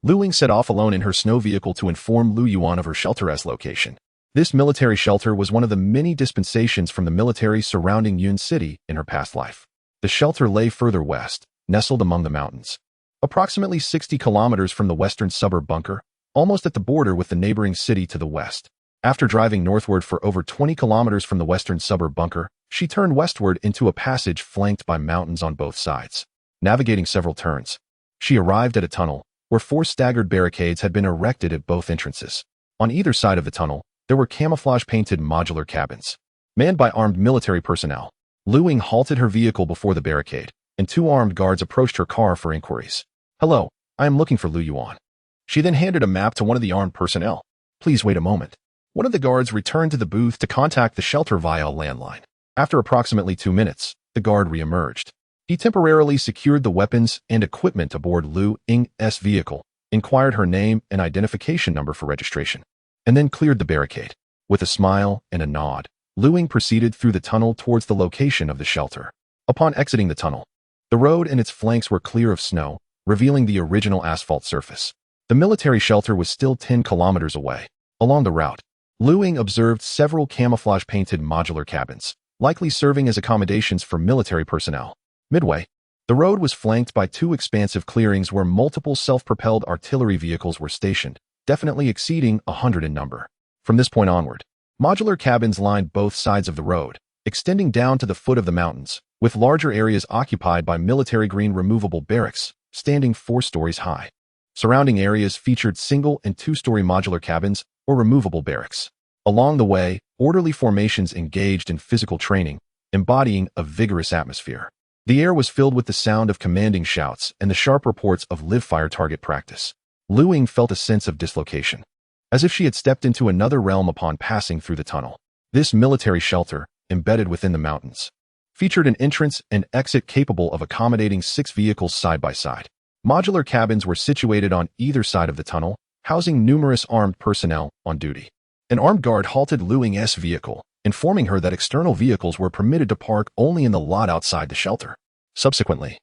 Lu Ying set off alone in her snow vehicle to inform Lu Yuan of her shelter's location. This military shelter was one of the many dispensations from the military surrounding Yun City in her past life. The shelter lay further west, nestled among the mountains, approximately 60 kilometers from the western suburb bunker, almost at the border with the neighboring city to the west. After driving northward for over 20 kilometers from the western suburb bunker, she turned westward into a passage flanked by mountains on both sides. Navigating several turns, she arrived at a tunnel where 4 staggered barricades had been erected at both entrances. On either side of the tunnel, there were camouflage-painted modular cabins, manned by armed military personnel. Lu Ying halted her vehicle before the barricade, and 2 armed guards approached her car for inquiries. "Hello, I am looking for Lu Yuan." She then handed a map to one of the armed personnel. "Please wait a moment." One of the guards returned to the booth to contact the shelter via a landline. After approximately 2 minutes, the guard re-emerged. He temporarily secured the weapons and equipment aboard Lu Ying's vehicle, inquired her name and identification number for registration, and then cleared the barricade. With a smile and a nod, Lu Ying proceeded through the tunnel towards the location of the shelter. Upon exiting the tunnel, the road and its flanks were clear of snow, revealing the original asphalt surface. The military shelter was still 10 kilometers away. Along the route, Lu Ying observed several camouflage-painted modular cabins, likely serving as accommodations for military personnel. Midway, the road was flanked by 2 expansive clearings where multiple self-propelled artillery vehicles were stationed, definitely exceeding 100 in number. From this point onward, modular cabins lined both sides of the road, extending down to the foot of the mountains, with larger areas occupied by military-green removable barracks, standing 4 stories high. Surrounding areas featured single- and 2-story modular cabins or removable barracks. Along the way, orderly formations engaged in physical training, embodying a vigorous atmosphere. The air was filled with the sound of commanding shouts and the sharp reports of live-fire target practice. Lu Ying felt a sense of dislocation, as if she had stepped into another realm upon passing through the tunnel. This military shelter, embedded within the mountains, featured an entrance and exit capable of accommodating 6 vehicles side by side. Modular cabins were situated on either side of the tunnel, housing numerous armed personnel on duty. An armed guard halted Lu Ying's vehicle, informing her that external vehicles were permitted to park only in the lot outside the shelter. Subsequently,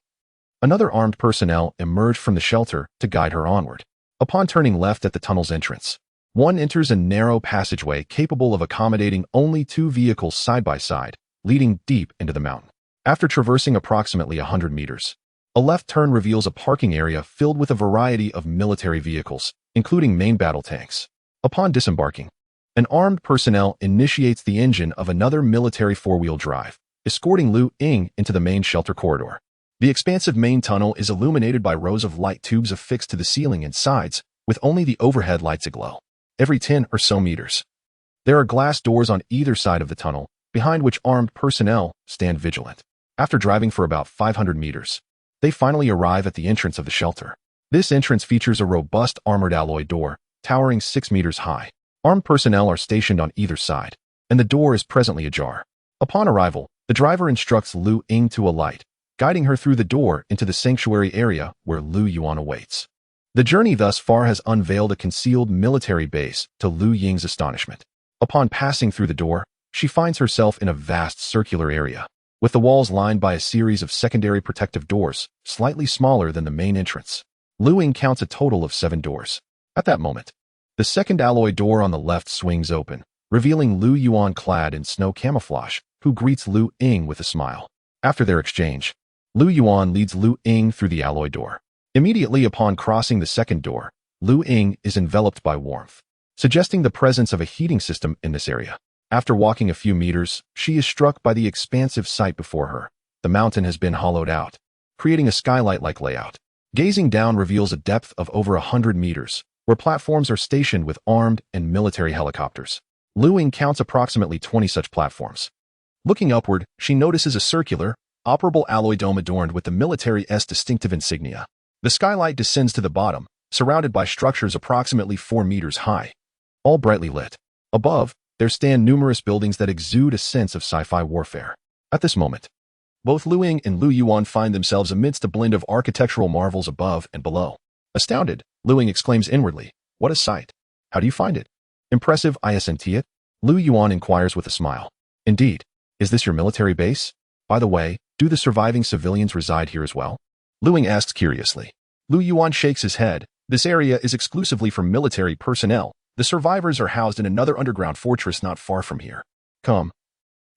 another armed personnel emerged from the shelter to guide her onward. Upon turning left at the tunnel's entrance, one enters a narrow passageway capable of accommodating only 2 vehicles side by side, leading deep into the mountain. After traversing approximately 100 meters, a left turn reveals a parking area filled with a variety of military vehicles, including main battle tanks. Upon disembarking, an armed personnel initiates the engine of another military 4-wheel drive, escorting Lu Ying into the main shelter corridor. The expansive main tunnel is illuminated by rows of light tubes affixed to the ceiling and sides, with only the overhead lights aglow. Every 10 or so meters, there are glass doors on either side of the tunnel, behind which armed personnel stand vigilant. After driving for about 500 meters, they finally arrive at the entrance of the shelter. This entrance features a robust armored alloy door, towering 6 meters high. Armed personnel are stationed on either side, and the door is presently ajar. Upon arrival, the driver instructs Lu Ying to alight, guiding her through the door into the sanctuary area where Lu Yuan awaits. The journey thus far has unveiled a concealed military base to Lu Ying's astonishment. Upon passing through the door, she finds herself in a vast circular area, with the walls lined by a series of secondary protective doors, slightly smaller than the main entrance. Lu Ying counts a total of 7 doors. At that moment, the second alloy door on the left swings open, revealing Lu Yuan clad in snow camouflage, who greets Lu Ying with a smile. After their exchange, Lu Yuan leads Lu Ying through the alloy door. Immediately upon crossing the second door, Lu Ying is enveloped by warmth, suggesting the presence of a heating system in this area. After walking a few meters, she is struck by the expansive sight before her. The mountain has been hollowed out, creating a skylight-like layout. Gazing down reveals a depth of over 100 meters, where platforms are stationed with armed and military helicopters. Lu Ying counts approximately 20 such platforms. Looking upward, she notices a circular, operable alloy dome adorned with the military's distinctive insignia. The skylight descends to the bottom, surrounded by structures approximately 4 meters high, all brightly lit. Above, there stand numerous buildings that exude a sense of sci-fi warfare. At this moment, both Lu Ying and Lu Yuan find themselves amidst a blend of architectural marvels above and below. Astounded, Lu Ying exclaims inwardly, "What a sight! How do you find it?" "Impressive, isn't it?" Lu Yuan inquires with a smile. "Indeed. Is this your military base? By the way, do the surviving civilians reside here as well?" Lu Ying asks curiously. Lu Yuan shakes his head. "This area is exclusively for military personnel. The survivors are housed in another underground fortress not far from here. Come.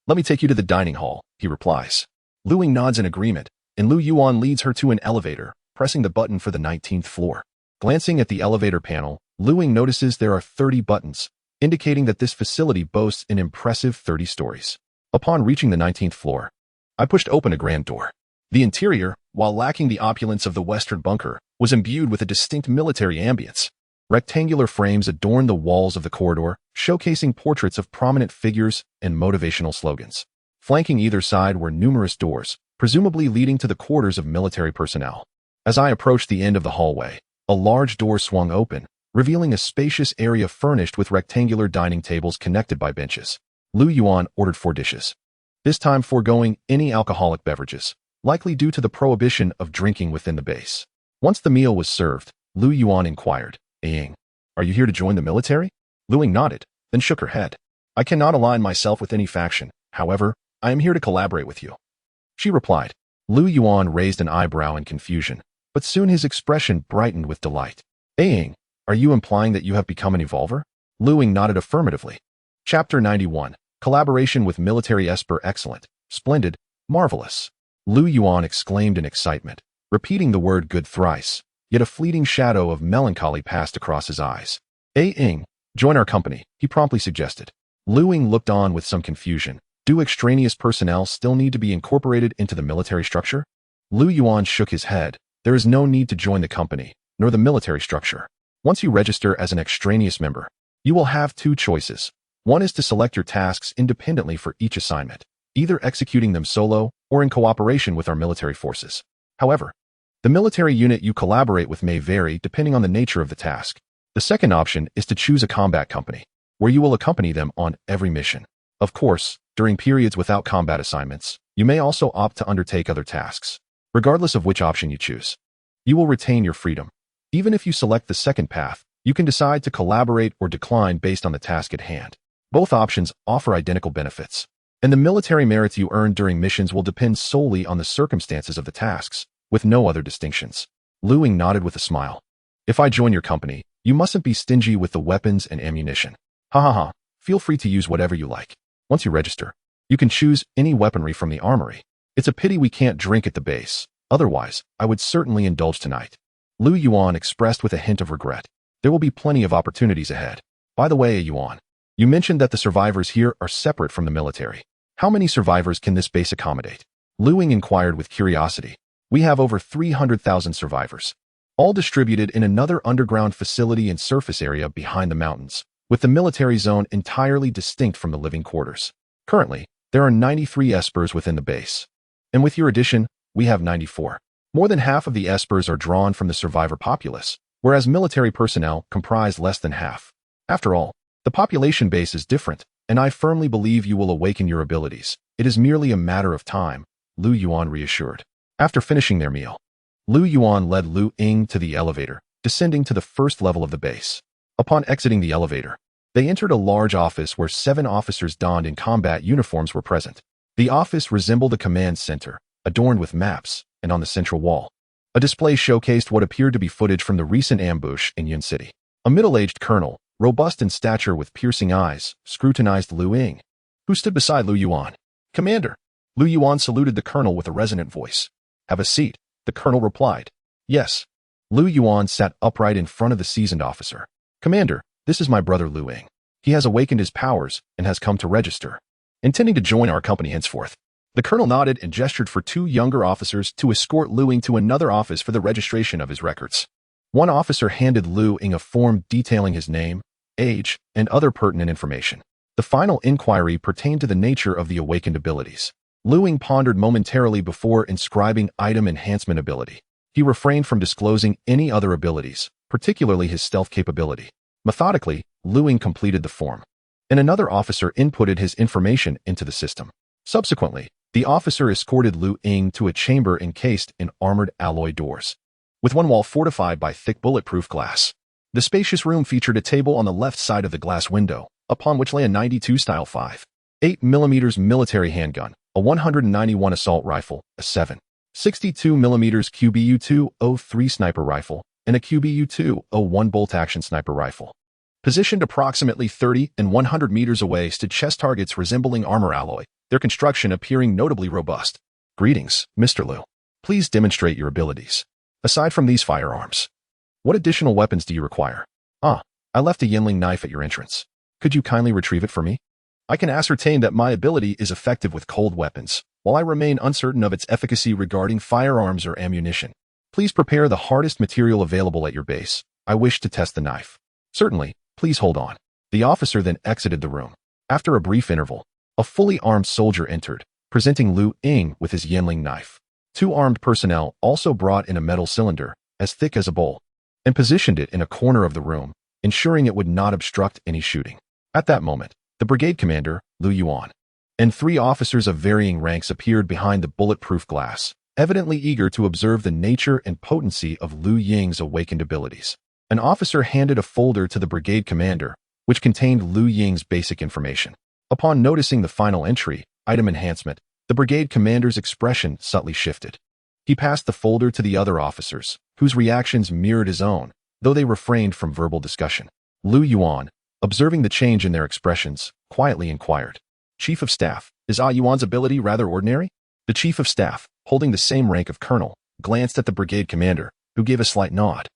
Let me take you to the dining hall," he replies. Lu Ying nods in agreement, and Lu Yuan leads her to an elevator, pressing the button for the 19th floor. Glancing at the elevator panel, Lu Ying notices there are 30 buttons, indicating that this facility boasts an impressive 30 stories. Upon reaching the 19th floor, I pushed open a grand door. The interior, while lacking the opulence of the Western bunker, was imbued with a distinct military ambience. Rectangular frames adorn the walls of the corridor, showcasing portraits of prominent figures and motivational slogans. Flanking either side were numerous doors, presumably leading to the quarters of military personnel. As I approached the end of the hallway, a large door swung open, revealing a spacious area furnished with rectangular dining tables connected by benches. Lu Yuan ordered 4 dishes, this time foregoing any alcoholic beverages, likely due to the prohibition of drinking within the base. Once the meal was served, Lu Yuan inquired, "Ying, are you here to join the military?" Lu Ying nodded, then shook her head. "I cannot align myself with any faction. However, I am here to collaborate with you," she replied. Lu Yuan raised an eyebrow in confusion, but soon his expression brightened with delight. "Ying, are you implying that you have become an evolver?" Lu Ying nodded affirmatively. Chapter 91. Collaboration with military esper. Excellent, splendid, marvelous. Lu Yuan exclaimed in excitement, repeating the word good thrice, yet a fleeting shadow of melancholy passed across his eyes. "Ying, join our company," he promptly suggested. Lu Ying looked on with some confusion. Do extraneous personnel still need to be incorporated into the military structure? Lu Yuan shook his head. There is no need to join the company, nor the military structure. Once you register as an extraneous member, you will have 2 choices. One is to select your tasks independently for each assignment, either executing them solo or in cooperation with our military forces. However, the military unit you collaborate with may vary depending on the nature of the task. The second option is to choose a combat company, where you will accompany them on every mission. Of course, during periods without combat assignments, you may also opt to undertake other tasks. Regardless of which option you choose, you will retain your freedom. Even if you select the second path, you can decide to collaborate or decline based on the task at hand. Both options offer identical benefits, and the military merits you earn during missions will depend solely on the circumstances of the tasks, with no other distinctions. Lu Ying nodded with a smile. "If I join your company, you mustn't be stingy with the weapons and ammunition. Ha ha ha, feel free to use whatever you like. Once you register, you can choose any weaponry from the armory. It's a pity we can't drink at the base. Otherwise, I would certainly indulge tonight." Lu Yuan expressed with a hint of regret. "There will be plenty of opportunities ahead. By the way, Yuan, you mentioned that the survivors here are separate from the military. How many survivors can this base accommodate?" Lu Ying inquired with curiosity. "We have over 300,000 survivors, all distributed in another underground facility and surface area behind the mountains, with the military zone entirely distinct from the living quarters. Currently, there are 93 espers within the base. And with your addition, we have 94. More than half of the espers are drawn from the survivor populace, whereas military personnel comprise less than half. After all, the population base is different, and I firmly believe you will awaken your abilities. It is merely a matter of time," Lu Yuan reassured. After finishing their meal, Lu Yuan led Lu Ying to the elevator, descending to the first level of the base. Upon exiting the elevator, they entered a large office where 7 officers donned in combat uniforms were present. The office resembled a command center, adorned with maps, and on the central wall, a display showcased what appeared to be footage from the recent ambush in Ying City. A middle-aged colonel, robust in stature with piercing eyes, scrutinized Lu Ying, who stood beside Lu Yuan. "Commander." Lu Yuan saluted the colonel with a resonant voice. "Have a seat," the colonel replied. "Yes." Lu Yuan sat upright in front of the seasoned officer. "Commander, this is my brother Lu Ying. He has awakened his powers and has come to register, intending to join our company henceforth." The colonel nodded and gestured for 2 younger officers to escort Lu Ying to another office for the registration of his records. One officer handed Lu Ying a form detailing his name, age, and other pertinent information. The final inquiry pertained to the nature of the awakened abilities. Lu Ying pondered momentarily before inscribing item enhancement ability. He refrained from disclosing any other abilities, particularly his stealth capability. Methodically, Lu Ying completed the form, and another officer inputted his information into the system. Subsequently, the officer escorted Lu Ying to a chamber encased in armored alloy doors, with one wall fortified by thick bulletproof glass. The spacious room featured a table on the left side of the glass window, upon which lay a 92 style 5.8mm military handgun, a 191 assault rifle, a 7.62mm QBU-203 sniper rifle, and a QBU-201 bolt-action sniper rifle. Positioned approximately 30 and 100 meters away stood chest targets resembling armor alloy, their construction appearing notably robust. Greetings, Mr. Lu. Please demonstrate your abilities. Aside from these firearms, what additional weapons do you require? I left a Yingling knife at your entrance. Could you kindly retrieve it for me? I can ascertain that my ability is effective with cold weapons, while I remain uncertain of its efficacy regarding firearms or ammunition. Please prepare the hardest material available at your base. I wish to test the knife. Certainly, please hold on. The officer then exited the room. After a brief interval, a fully armed soldier entered, presenting Lu Ying with his Yingling knife. Two armed personnel also brought in a metal cylinder, as thick as a bowl, and positioned it in a corner of the room, ensuring it would not obstruct any shooting. At that moment, the brigade commander, Lu Yuan, and three officers of varying ranks appeared behind the bulletproof glass, evidently eager to observe the nature and potency of Lu Ying's awakened abilities. An officer handed a folder to the brigade commander, which contained Lu Ying's basic information. Upon noticing the final entry, item enhancement, the brigade commander's expression subtly shifted. He passed the folder to the other officers, whose reactions mirrored his own, though they refrained from verbal discussion. Lu Yuan, observing the change in their expressions, quietly inquired, "Chief of Staff, is Yuan's ability rather ordinary?" The Chief of Staff, holding the same rank of colonel, glanced at the brigade commander, who gave a slight nod.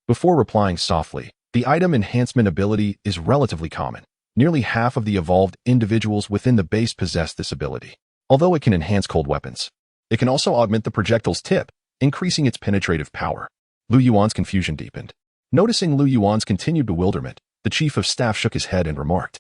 Before replying softly, the item enhancement ability is relatively common. Nearly half of the evolved individuals within the base possess this ability. Although it can enhance cold weapons, it can also augment the projectile's tip, increasing its penetrative power. Lu Yuan's confusion deepened. Noticing Lu Yuan's continued bewilderment, the Chief of Staff shook his head and remarked,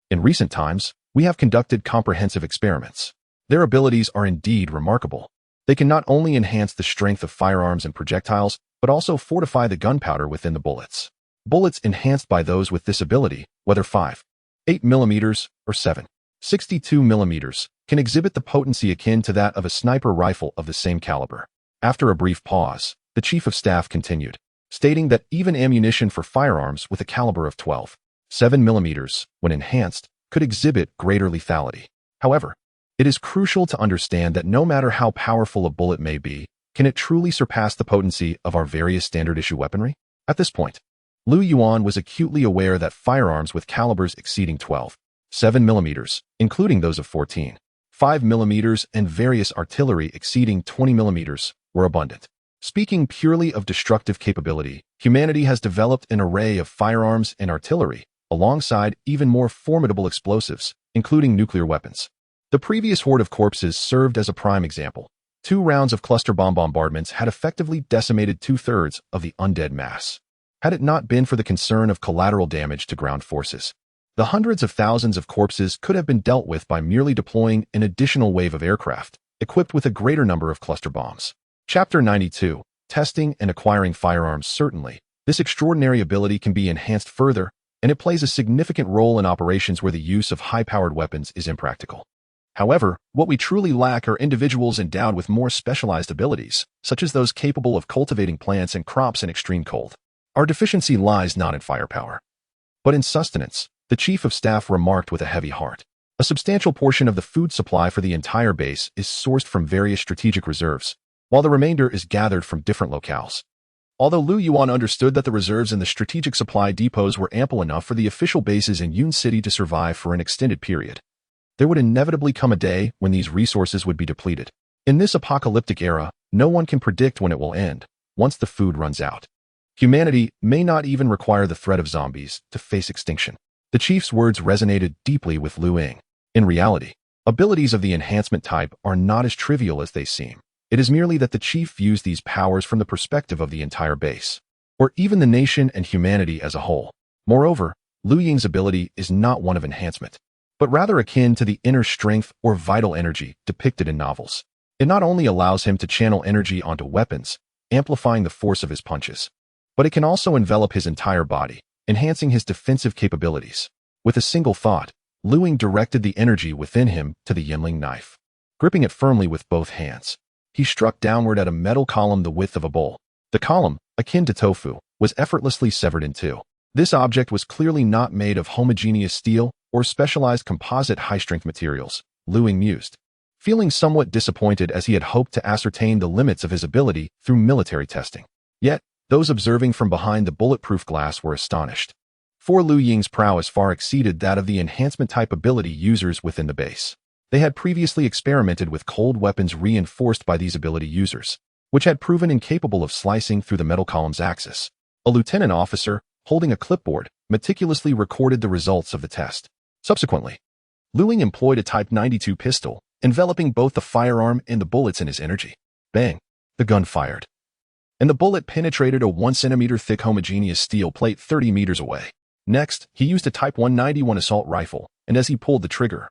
"In recent times, we have conducted comprehensive experiments. Their abilities are indeed remarkable. They can not only enhance the strength of firearms and projectiles, but also fortify the gunpowder within the bullets. Bullets enhanced by those with this ability, whether 5.8mm or 7.62mm, can exhibit the potency akin to that of a sniper rifle of the same caliber." After a brief pause, the Chief of Staff continued, stating that even ammunition for firearms with a caliber of 12.7mm, when enhanced, could exhibit greater lethality. However, it is crucial to understand that no matter how powerful a bullet may be, can it truly surpass the potency of our various standard-issue weaponry? At this point, Lu Yuan was acutely aware that firearms with calibers exceeding 12.7mm, including those of 14.5mm and various artillery exceeding 20mm, were abundant. Speaking purely of destructive capability, humanity has developed an array of firearms and artillery, alongside even more formidable explosives, including nuclear weapons. The previous horde of corpses served as a prime example. 2 rounds of cluster bomb bombardments had effectively decimated 2/3 of the undead mass. Had it not been for the concern of collateral damage to ground forces, the hundreds of thousands of corpses could have been dealt with by merely deploying an additional wave of aircraft, equipped with a greater number of cluster bombs. Chapter 92. Testing and acquiring firearms. Certainly, this extraordinary ability can be enhanced further, and it plays a significant role in operations where the use of high-powered weapons is impractical. However, what we truly lack are individuals endowed with more specialized abilities, such as those capable of cultivating plants and crops in extreme cold. Our deficiency lies not in firepower, but in sustenance, the Chief of Staff remarked with a heavy heart. A substantial portion of the food supply for the entire base is sourced from various strategic reserves, while the remainder is gathered from different locales. Although Lu Yuan understood that the reserves in the strategic supply depots were ample enough for the official bases in Yun City to survive for an extended period, there would inevitably come a day when these resources would be depleted. In this apocalyptic era, no one can predict when it will end, once the food runs out. Humanity may not even require the threat of zombies to face extinction. The chief's words resonated deeply with Lu Ying. In reality, abilities of the enhancement type are not as trivial as they seem. It is merely that the chief views these powers from the perspective of the entire base, or even the nation and humanity as a whole. Moreover, Lu Ying's ability is not one of enhancement. but rather akin to the inner strength or vital energy depicted in novels. It not only allows him to channel energy onto weapons, amplifying the force of his punches, but it can also envelop his entire body, enhancing his defensive capabilities. With a single thought, Lu Ying directed the energy within him to the Yinling knife. Gripping it firmly with both hands, he struck downward at a metal column the width of a bowl. The column, akin to tofu, was effortlessly severed in two. This object was clearly not made of homogeneous steel or specialized composite high-strength materials, Lu Ying mused, feeling somewhat disappointed as he had hoped to ascertain the limits of his ability through military testing. Yet, those observing from behind the bulletproof glass were astonished. For Lu Ying's prowess far exceeded that of the enhancement-type ability users within the base. They had previously experimented with cold weapons reinforced by these ability users, which had proven incapable of slicing through the metal column's axis. A lieutenant officer, holding a clipboard, meticulously recorded the results of the test. Subsequently, Lu Ying employed a Type 92 pistol, enveloping both the firearm and the bullets in his energy. Bang! The gun fired, and the bullet penetrated a 1 centimeter thick homogeneous steel plate 30 meters away. Next, he used a Type 191 assault rifle, and as he pulled the trigger,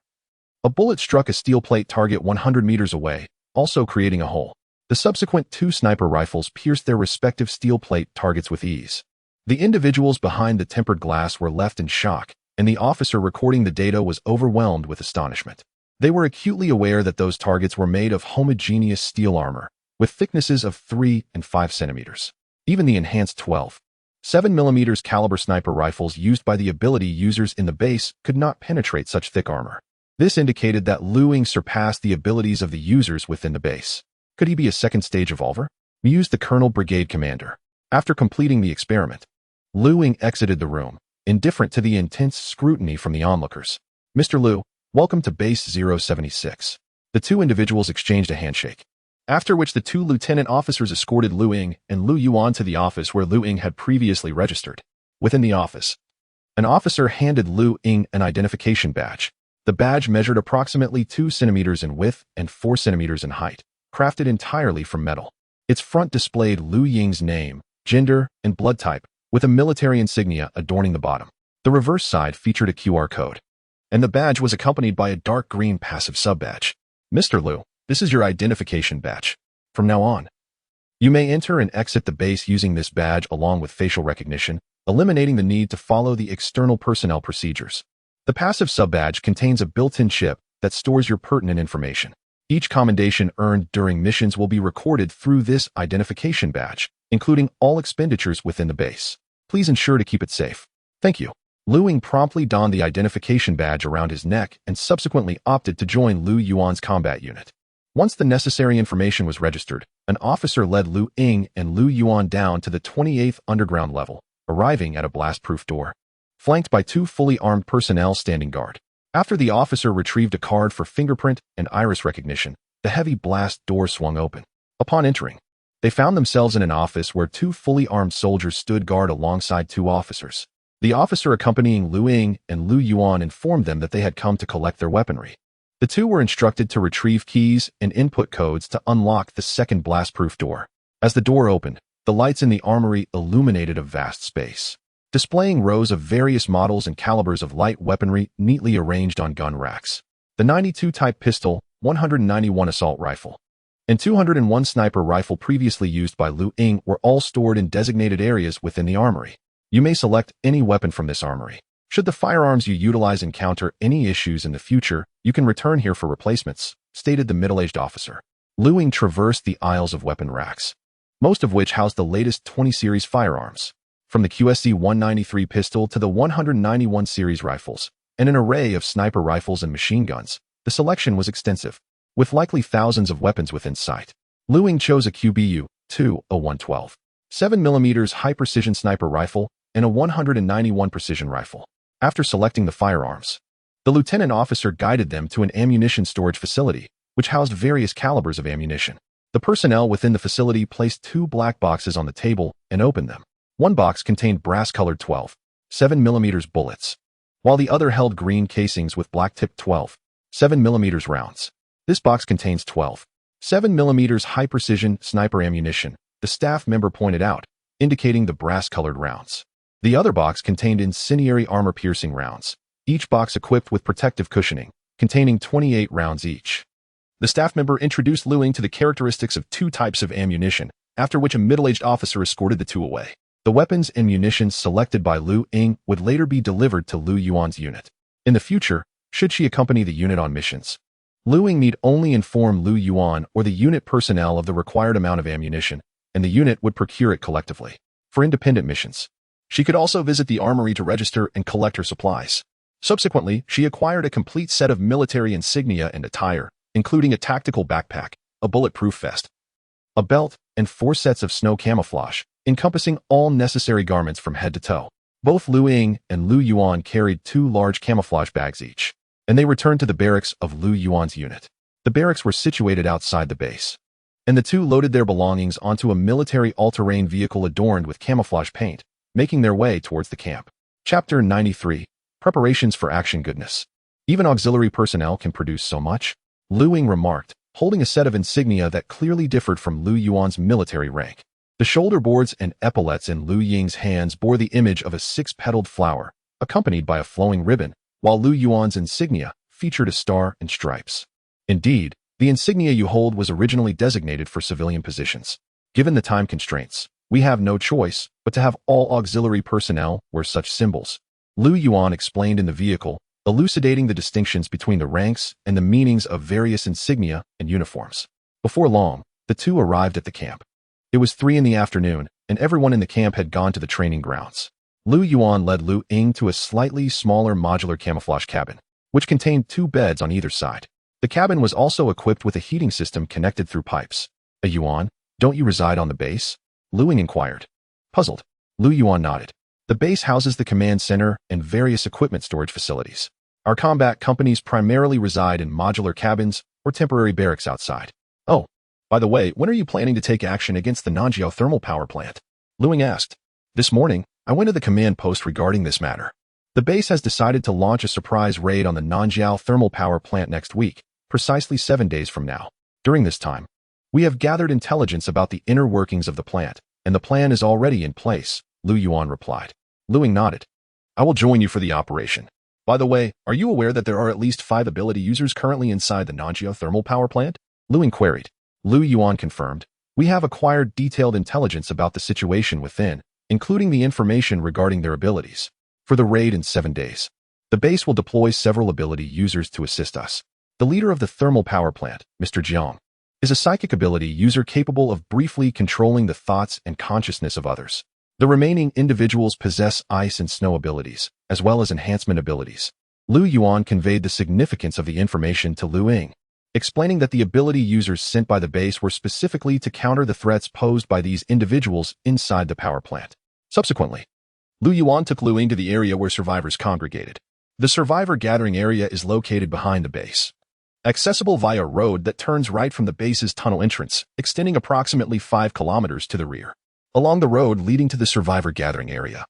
a bullet struck a steel plate target 100 meters away, also creating a hole. The subsequent 2 sniper rifles pierced their respective steel plate targets with ease. The individuals behind the tempered glass were left in shock, and the officer recording the data was overwhelmed with astonishment. They were acutely aware that those targets were made of homogeneous steel armor, with thicknesses of 3 and 5 centimeters. Even the enhanced 12.7 mm caliber sniper rifles used by the ability users in the base could not penetrate such thick armor. This indicated that Lu Ying surpassed the abilities of the users within the base. Could he be a second-stage evolver? Mused the Colonel Brigade Commander. After completing the experiment, Lu Ying exited the room, indifferent to the intense scrutiny from the onlookers. Mr. Lu, welcome to Base 076. The two individuals exchanged a handshake, after which the 2 lieutenant officers escorted Lu Ying and Lu Yuan to the office where Lu Ying had previously registered. Within the office, an officer handed Lu Ying an identification badge. The badge measured approximately 2 centimeters in width and 4 centimeters in height, crafted entirely from metal. Its front displayed Lu Ying's name, gender, and blood type, with a military insignia adorning the bottom. The reverse side featured a QR code, and the badge was accompanied by a dark green passive sub-badge. Mr. Lu, this is your identification badge. From now on, you may enter and exit the base using this badge along with facial recognition, eliminating the need to follow the external personnel procedures. The passive sub-badge contains a built-in chip that stores your pertinent information. Each commendation earned during missions will be recorded through this identification badge, including all expenditures within the base. Please ensure to keep it safe. Thank you. Lu Ying promptly donned the identification badge around his neck and subsequently opted to join Lu Yuan's combat unit. Once the necessary information was registered, an officer led Lu Ying and Lu Yuan down to the 28th underground level, arriving at a blast-proof door, flanked by 2 fully armed personnel standing guard. After the officer retrieved a card for fingerprint and iris recognition, the heavy blast door swung open. Upon entering, they found themselves in an office where 2 fully armed soldiers stood guard alongside 2 officers. The officer accompanying Lu Ying and Lu Yuan informed them that they had come to collect their weaponry. The 2 were instructed to retrieve keys and input codes to unlock the second blast-proof door. As the door opened, the lights in the armory illuminated a vast space, displaying rows of various models and calibers of light weaponry neatly arranged on gun racks. The 92 Type pistol, 191 assault rifle, and 201 sniper rifle previously used by Lu Ying were all stored in designated areas within the armory. You may select any weapon from this armory. Should the firearms you utilize encounter any issues in the future, you can return here for replacements, stated the middle-aged officer. Lu Ying traversed the aisles of weapon racks, most of which housed the latest 20 series firearms, from the QSC-193 pistol to the 191 series rifles, and an array of sniper rifles and machine guns. The selection was extensive, with likely thousands of weapons within sight. Lu Ying chose a QBU-2, a 112, 7mm high-precision sniper rifle, and a 191 precision rifle. After selecting the firearms, the lieutenant officer guided them to an ammunition storage facility, which housed various calibers of ammunition. The personnel within the facility placed 2 black boxes on the table and opened them. One box contained brass-colored 12.7mm bullets, while the other held green casings with black-tipped 12.7mm rounds. This box contains 12.7mm high-precision sniper ammunition, the staff member pointed out, indicating the brass-colored rounds. The other box contained incendiary armor-piercing rounds, each box equipped with protective cushioning, containing 28 rounds each. The staff member introduced Lu Ying to the characteristics of two types of ammunition, after which a middle-aged officer escorted the two away. The weapons and munitions selected by Lu Ying would later be delivered to Lu Yuan's unit. In the future, should she accompany the unit on missions, Lu Ying need only inform Lu Yuan or the unit personnel of the required amount of ammunition, and the unit would procure it collectively. For independent missions, she could also visit the armory to register and collect her supplies. Subsequently, she acquired a complete set of military insignia and attire, including a tactical backpack, a bulletproof vest, a belt, and 4 sets of snow camouflage, encompassing all necessary garments from head to toe. Both Lu Ying and Lu Yuan carried 2 large camouflage bags each, and they returned to the barracks of Lu Yuan's unit. The barracks were situated outside the base, and the two loaded their belongings onto a military all-terrain vehicle adorned with camouflage paint, making their way towards the camp. Chapter 93. Preparations for Action. Goodness. Even auxiliary personnel can produce so much, Lu Ying remarked, holding a set of insignia that clearly differed from Lu Yuan's military rank. The shoulder boards and epaulets in Lu Ying's hands bore the image of a 6-petaled flower, accompanied by a flowing ribbon, while Lu Yuan's insignia featured a star and stripes. Indeed, the insignia you hold was originally designated for civilian positions. Given the time constraints, we have no choice but to have all auxiliary personnel wear such symbols, Lu Yuan explained in the vehicle, elucidating the distinctions between the ranks and the meanings of various insignia and uniforms. Before long, the two arrived at the camp. It was 3 in the afternoon, and everyone in the camp had gone to the training grounds. Lu Yuan led Lu Ying to a slightly smaller modular camouflage cabin, which contained 2 beds on either side. The cabin was also equipped with a heating system connected through pipes. Yuan, don't you reside on the base? Lu Ying inquired. Puzzled, Lu Yuan nodded. The base houses the command center and various equipment storage facilities. Our combat companies primarily reside in modular cabins or temporary barracks outside. Oh, by the way, when are you planning to take action against the Nanjiao thermal power plant? Lu Ying asked. This morning, I went to the command post regarding this matter. The base has decided to launch a surprise raid on the Nanjiao thermal power plant next week, precisely 7 days from now. During this time, we have gathered intelligence about the inner workings of the plant, and the plan is already in place, Lu Yuan replied. Lu Ying nodded. I will join you for the operation. By the way, are you aware that there are at least 5 ability users currently inside the Nanjiao thermal power plant? Lu Ying queried. Lu Yuan confirmed. We have acquired detailed intelligence about the situation within, including the information regarding their abilities. For the raid in 7 days, the base will deploy several ability users to assist us. The leader of the thermal power plant, Mr. Jiang, is a psychic ability user capable of briefly controlling the thoughts and consciousness of others. The remaining individuals possess ice and snow abilities, as well as enhancement abilities. Lu Yuan conveyed the significance of the information to Lu Ying, explaining that the ability users sent by the base were specifically to counter the threats posed by these individuals inside the power plant. Subsequently, Lu Yuan took Lu Ying to the area where survivors congregated. The survivor gathering area is located behind the base, accessible via a road that turns right from the base's tunnel entrance, extending approximately 5 kilometers to the rear. Along the road leading to the survivor gathering area,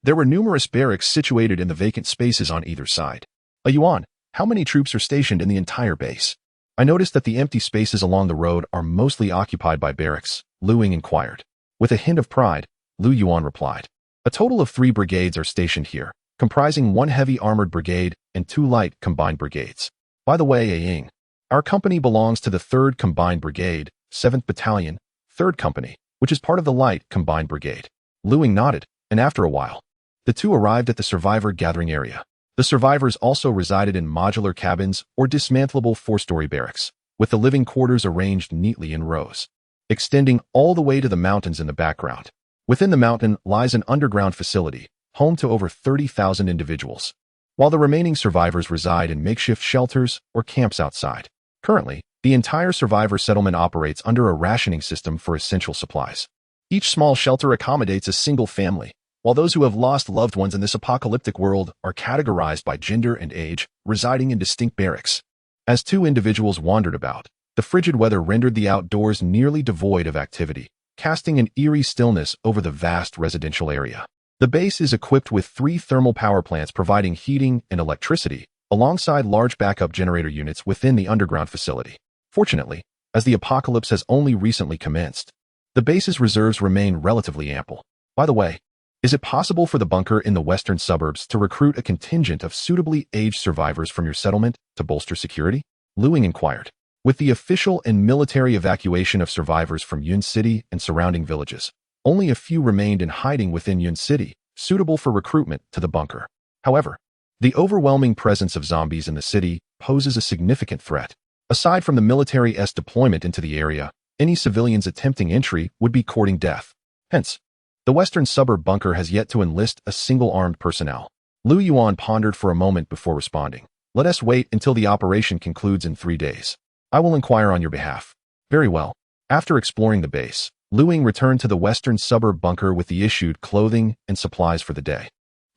there were numerous barracks situated in the vacant spaces on either side. Yuan, how many troops are stationed in the entire base? I noticed that the empty spaces along the road are mostly occupied by barracks, Lu Ying inquired. With a hint of pride, Lu Yuan replied. A total of 3 brigades are stationed here, comprising 1 heavy armored brigade and 2 light combined brigades. By the way, Ying, our company belongs to the 3rd Combined Brigade, 7th Battalion, 3rd Company, which is part of the light combined brigade. Lu Ying nodded, and after a while, the two arrived at the survivor gathering area. The survivors also resided in modular cabins or dismantleable 4-story barracks, with the living quarters arranged neatly in rows, extending all the way to the mountains in the background. Within the mountain lies an underground facility, home to over 30,000 individuals, while the remaining survivors reside in makeshift shelters or camps outside. Currently, the entire survivor settlement operates under a rationing system for essential supplies. Each small shelter accommodates a single family, while those who have lost loved ones in this apocalyptic world are categorized by gender and age, residing in distinct barracks. As 2 individuals wandered about, the frigid weather rendered the outdoors nearly devoid of activity, casting an eerie stillness over the vast residential area. The base is equipped with 3 thermal power plants providing heating and electricity, alongside large backup generator units within the underground facility. Fortunately, as the apocalypse has only recently commenced, the base's reserves remain relatively ample. By the way, Is it possible for the bunker in the western suburbs to recruit a contingent of suitably aged survivors from your settlement to bolster security? Lu Ying inquired. With the official and military evacuation of survivors from Yun City and surrounding villages, only a few remained in hiding within Yun City, suitable for recruitment to the bunker. However, the overwhelming presence of zombies in the city poses a significant threat. Aside from the military's deployment into the area, any civilians attempting entry would be courting death. Hence, the western suburb bunker has yet to enlist a single armed personnel. Lu Yuan pondered for a moment before responding. Let us wait until the operation concludes in 3 days. I will inquire on your behalf. Very well. After exploring the base, Lu Ying returned to the western suburb bunker with the issued clothing and supplies for the day.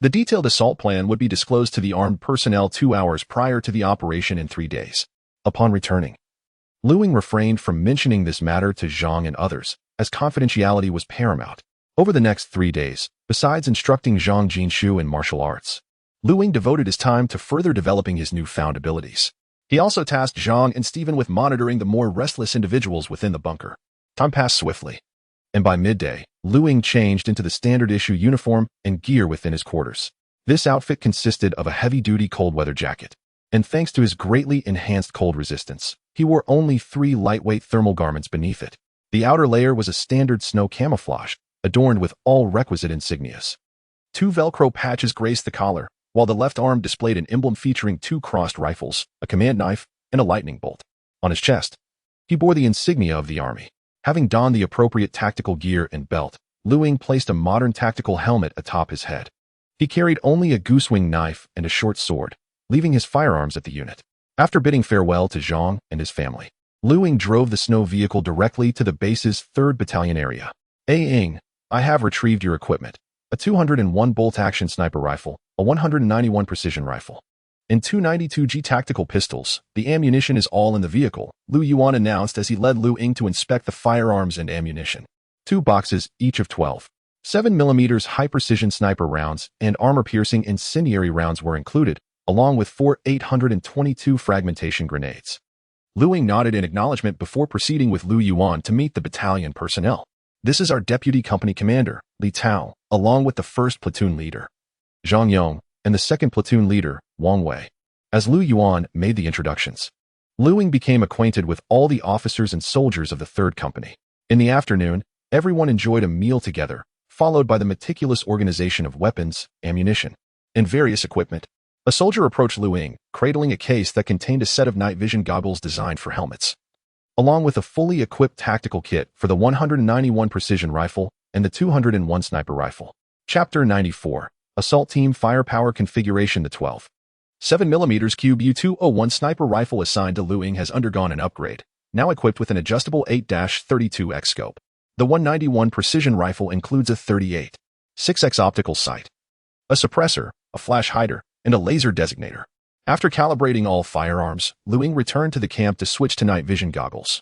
The detailed assault plan would be disclosed to the armed personnel 2 hours prior to the operation in 3 days. Upon returning, Lu Ying refrained from mentioning this matter to Zhang and others, as confidentiality was paramount. Over the next 3 days, besides instructing Zhang Jinshu in martial arts, Lu Ying devoted his time to further developing his newfound abilities. He also tasked Zhang and Stephen with monitoring the more restless individuals within the bunker. Time passed swiftly, and by midday, Lu Ying changed into the standard-issue uniform and gear within his quarters. This outfit consisted of a heavy-duty cold-weather jacket, and thanks to his greatly enhanced cold resistance, he wore only 3 lightweight thermal garments beneath it. The outer layer was a standard snow camouflage, adorned with all requisite insignias. 2 Velcro patches graced the collar, while the left arm displayed an emblem featuring 2 crossed rifles, a command knife, and a lightning bolt. On his chest, he bore the insignia of the army. Having donned the appropriate tactical gear and belt, Lu Ying placed a modern tactical helmet atop his head. He carried only a goosewing knife and a short sword, leaving his firearms at the unit. After bidding farewell to Zhang and his family, Lu Ying drove the snow vehicle directly to the base's 3rd Battalion area. Ying, I have retrieved your equipment. A 201 bolt-action sniper rifle, a 191 precision rifle, and 2 92G tactical pistols. The ammunition is all in the vehicle, Lu Yuan announced as he led Lu Ying to inspect the firearms and ammunition. 2 boxes, each of 12. 7mm high-precision sniper rounds and armor-piercing incendiary rounds were included, along with 4 822 fragmentation grenades. Lu Ying nodded in acknowledgement before proceeding with Lu Yuan to meet the battalion personnel. This is our deputy company commander, Li Tao, along with the 1st platoon leader, Zhang Yong, and the 2nd platoon leader, Wang Wei. As Lu Yuan made the introductions, Lu Ying became acquainted with all the officers and soldiers of the 3rd Company. In the afternoon, everyone enjoyed a meal together, followed by the meticulous organization of weapons, ammunition, and various equipment. A soldier approached Lu Ying, cradling a case that contained a set of night vision goggles designed for helmets, along with a fully equipped tactical kit for the 191 precision rifle and the 201 sniper rifle. Chapter 94, Assault Team Firepower Configuration. The 12. 7mm Cube U-201 sniper rifle assigned to Lu Ying has undergone an upgrade, now equipped with an adjustable 8-32x scope. The 191 precision rifle includes a 38.6x optical sight, a suppressor, a flash hider, and a laser designator. After calibrating all firearms, Lu Ying returned to the camp to switch to night vision goggles.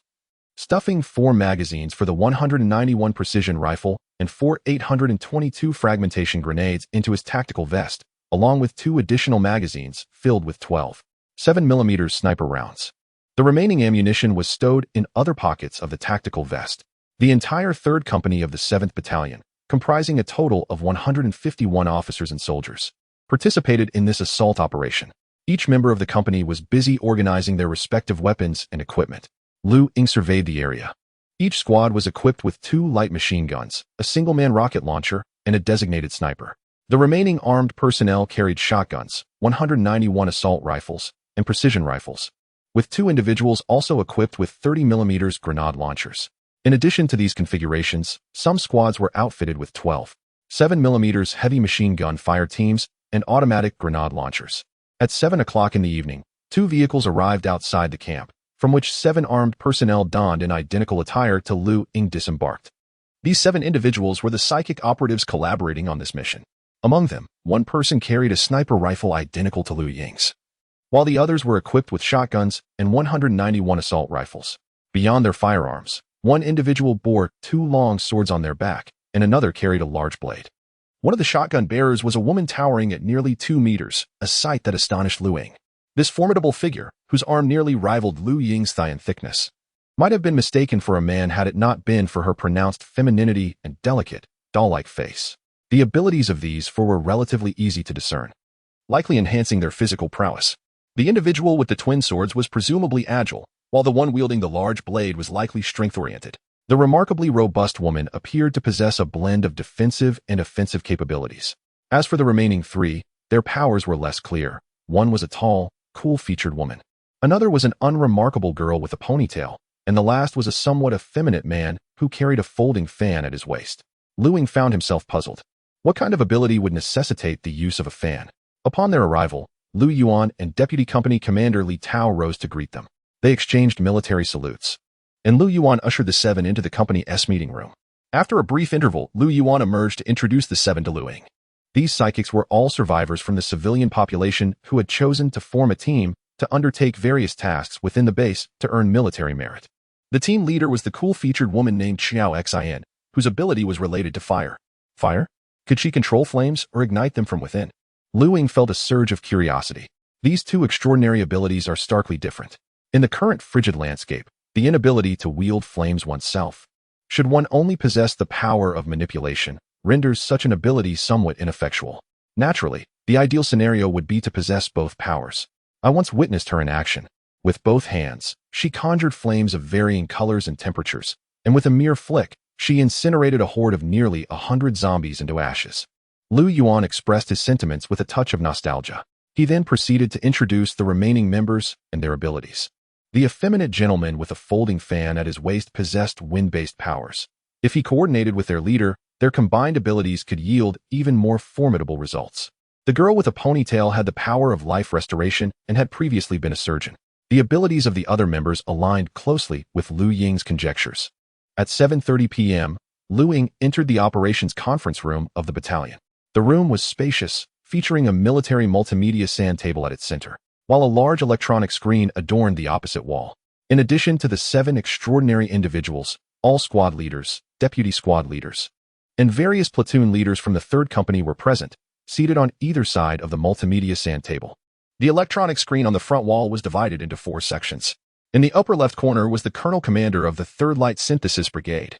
Stuffing 4 magazines for the 191 precision rifle and 4 822 fragmentation grenades into his tactical vest, along with 2 additional magazines filled with 12 7mm sniper rounds. The remaining ammunition was stowed in other pockets of the tactical vest. The entire 3rd Company of the 7th Battalion, comprising a total of 151 officers and soldiers, participated in this assault operation. Each member of the company was busy organizing their respective weapons and equipment. Lu Ying surveyed the area. Each squad was equipped with 2 light machine guns, a single-man rocket launcher, and a designated sniper. The remaining armed personnel carried shotguns, 191 assault rifles, and precision rifles, with 2 individuals also equipped with 30mm grenade launchers. In addition to these configurations, some squads were outfitted with 12 7mm heavy machine gun fire teams and automatic grenade launchers. At 7 o'clock in the evening, 2 vehicles arrived outside the camp, from which 7 armed personnel donned in identical attire to Lu Ying disembarked. These 7 individuals were the psychic operatives collaborating on this mission. Among them, 1 person carried a sniper rifle identical to Lu Ying's, while the others were equipped with shotguns and 191 assault rifles. Beyond their firearms, 1 individual bore 2 long swords on their back, and another carried a large blade. One of the shotgun bearers was a woman towering at nearly 2 meters, a sight that astonished Lu Ying. This formidable figure, whose arm nearly rivaled Lu Ying's thigh in thickness, might have been mistaken for a man had it not been for her pronounced femininity and delicate, doll-like face. The abilities of these four were relatively easy to discern, likely enhancing their physical prowess. The individual with the twin swords was presumably agile, while the one wielding the large blade was likely strength-oriented. The remarkably robust woman appeared to possess a blend of defensive and offensive capabilities. As for the remaining three, their powers were less clear. One was a tall, cool-featured woman. Another was an unremarkable girl with a ponytail, and the last was a somewhat effeminate man who carried a folding fan at his waist. Lu Ying found himself puzzled. What kind of ability would necessitate the use of a fan? Upon their arrival, Lu Yuan and Deputy Company Commander Li Tao rose to greet them. They exchanged military salutes, and Lu Yuan ushered the seven into the company's meeting room. After a brief interval, Lu Yuan emerged to introduce the seven to Lu Ying. These psychics were all survivors from the civilian population who had chosen to form a team to undertake various tasks within the base to earn military merit. The team leader was the cool-featured woman named Xiao Xin, whose ability was related to fire. Fire? Could she control flames or ignite them from within? Lu Ying felt a surge of curiosity. These two extraordinary abilities are starkly different. In the current frigid landscape, the inability to wield flames oneself, should one only possess the power of manipulation, renders such an ability somewhat ineffectual. Naturally, the ideal scenario would be to possess both powers. I once witnessed her in action. With both hands, she conjured flames of varying colors and temperatures, and with a mere flick, she incinerated a horde of nearly 100 zombies into ashes. Lu Yuan expressed his sentiments with a touch of nostalgia. He then proceeded to introduce the remaining members and their abilities. The effeminate gentleman with a folding fan at his waist possessed wind-based powers. If he coordinated with their leader, their combined abilities could yield even more formidable results. The girl with a ponytail had the power of life restoration and had previously been a surgeon. The abilities of the other members aligned closely with Lu Ying's conjectures. At 7:30 p.m., Lu Ying entered the operations conference room of the battalion. The room was spacious, featuring a military multimedia sand table at its center, while a large electronic screen adorned the opposite wall. In addition to the seven extraordinary individuals, all squad leaders, deputy squad leaders, and various platoon leaders from the 3rd Company were present, seated on either side of the multimedia sand table. The electronic screen on the front wall was divided into 4 sections. In the upper left corner was the Colonel Commander of the 3rd Light Synthesis Brigade,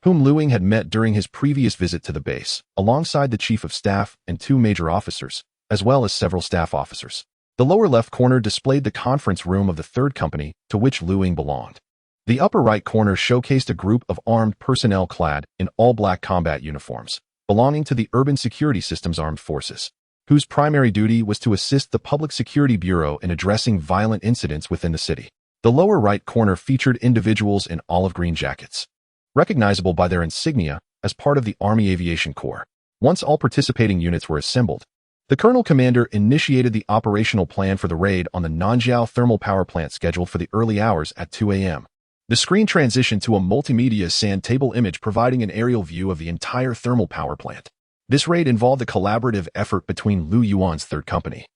whom Lu Ying had met during his previous visit to the base, alongside the Chief of Staff and 2 major officers, as well as several staff officers. The lower left corner displayed the conference room of the 3rd Company, to which Lu Ying belonged. The upper right corner showcased a group of armed personnel clad in all-black combat uniforms, belonging to the Urban Security Systems Armed Forces, whose primary duty was to assist the Public Security Bureau in addressing violent incidents within the city. The lower right corner featured individuals in olive green jackets, recognizable by their insignia as part of the Army Aviation Corps. Once all participating units were assembled, the Colonel Commander initiated the operational plan for the raid on the Nanjiao thermal power plant scheduled for the early hours at 2 a.m. The screen transitioned to a multimedia sand table image providing an aerial view of the entire thermal power plant. This raid involved a collaborative effort between Lu Yuan's 3rd Company,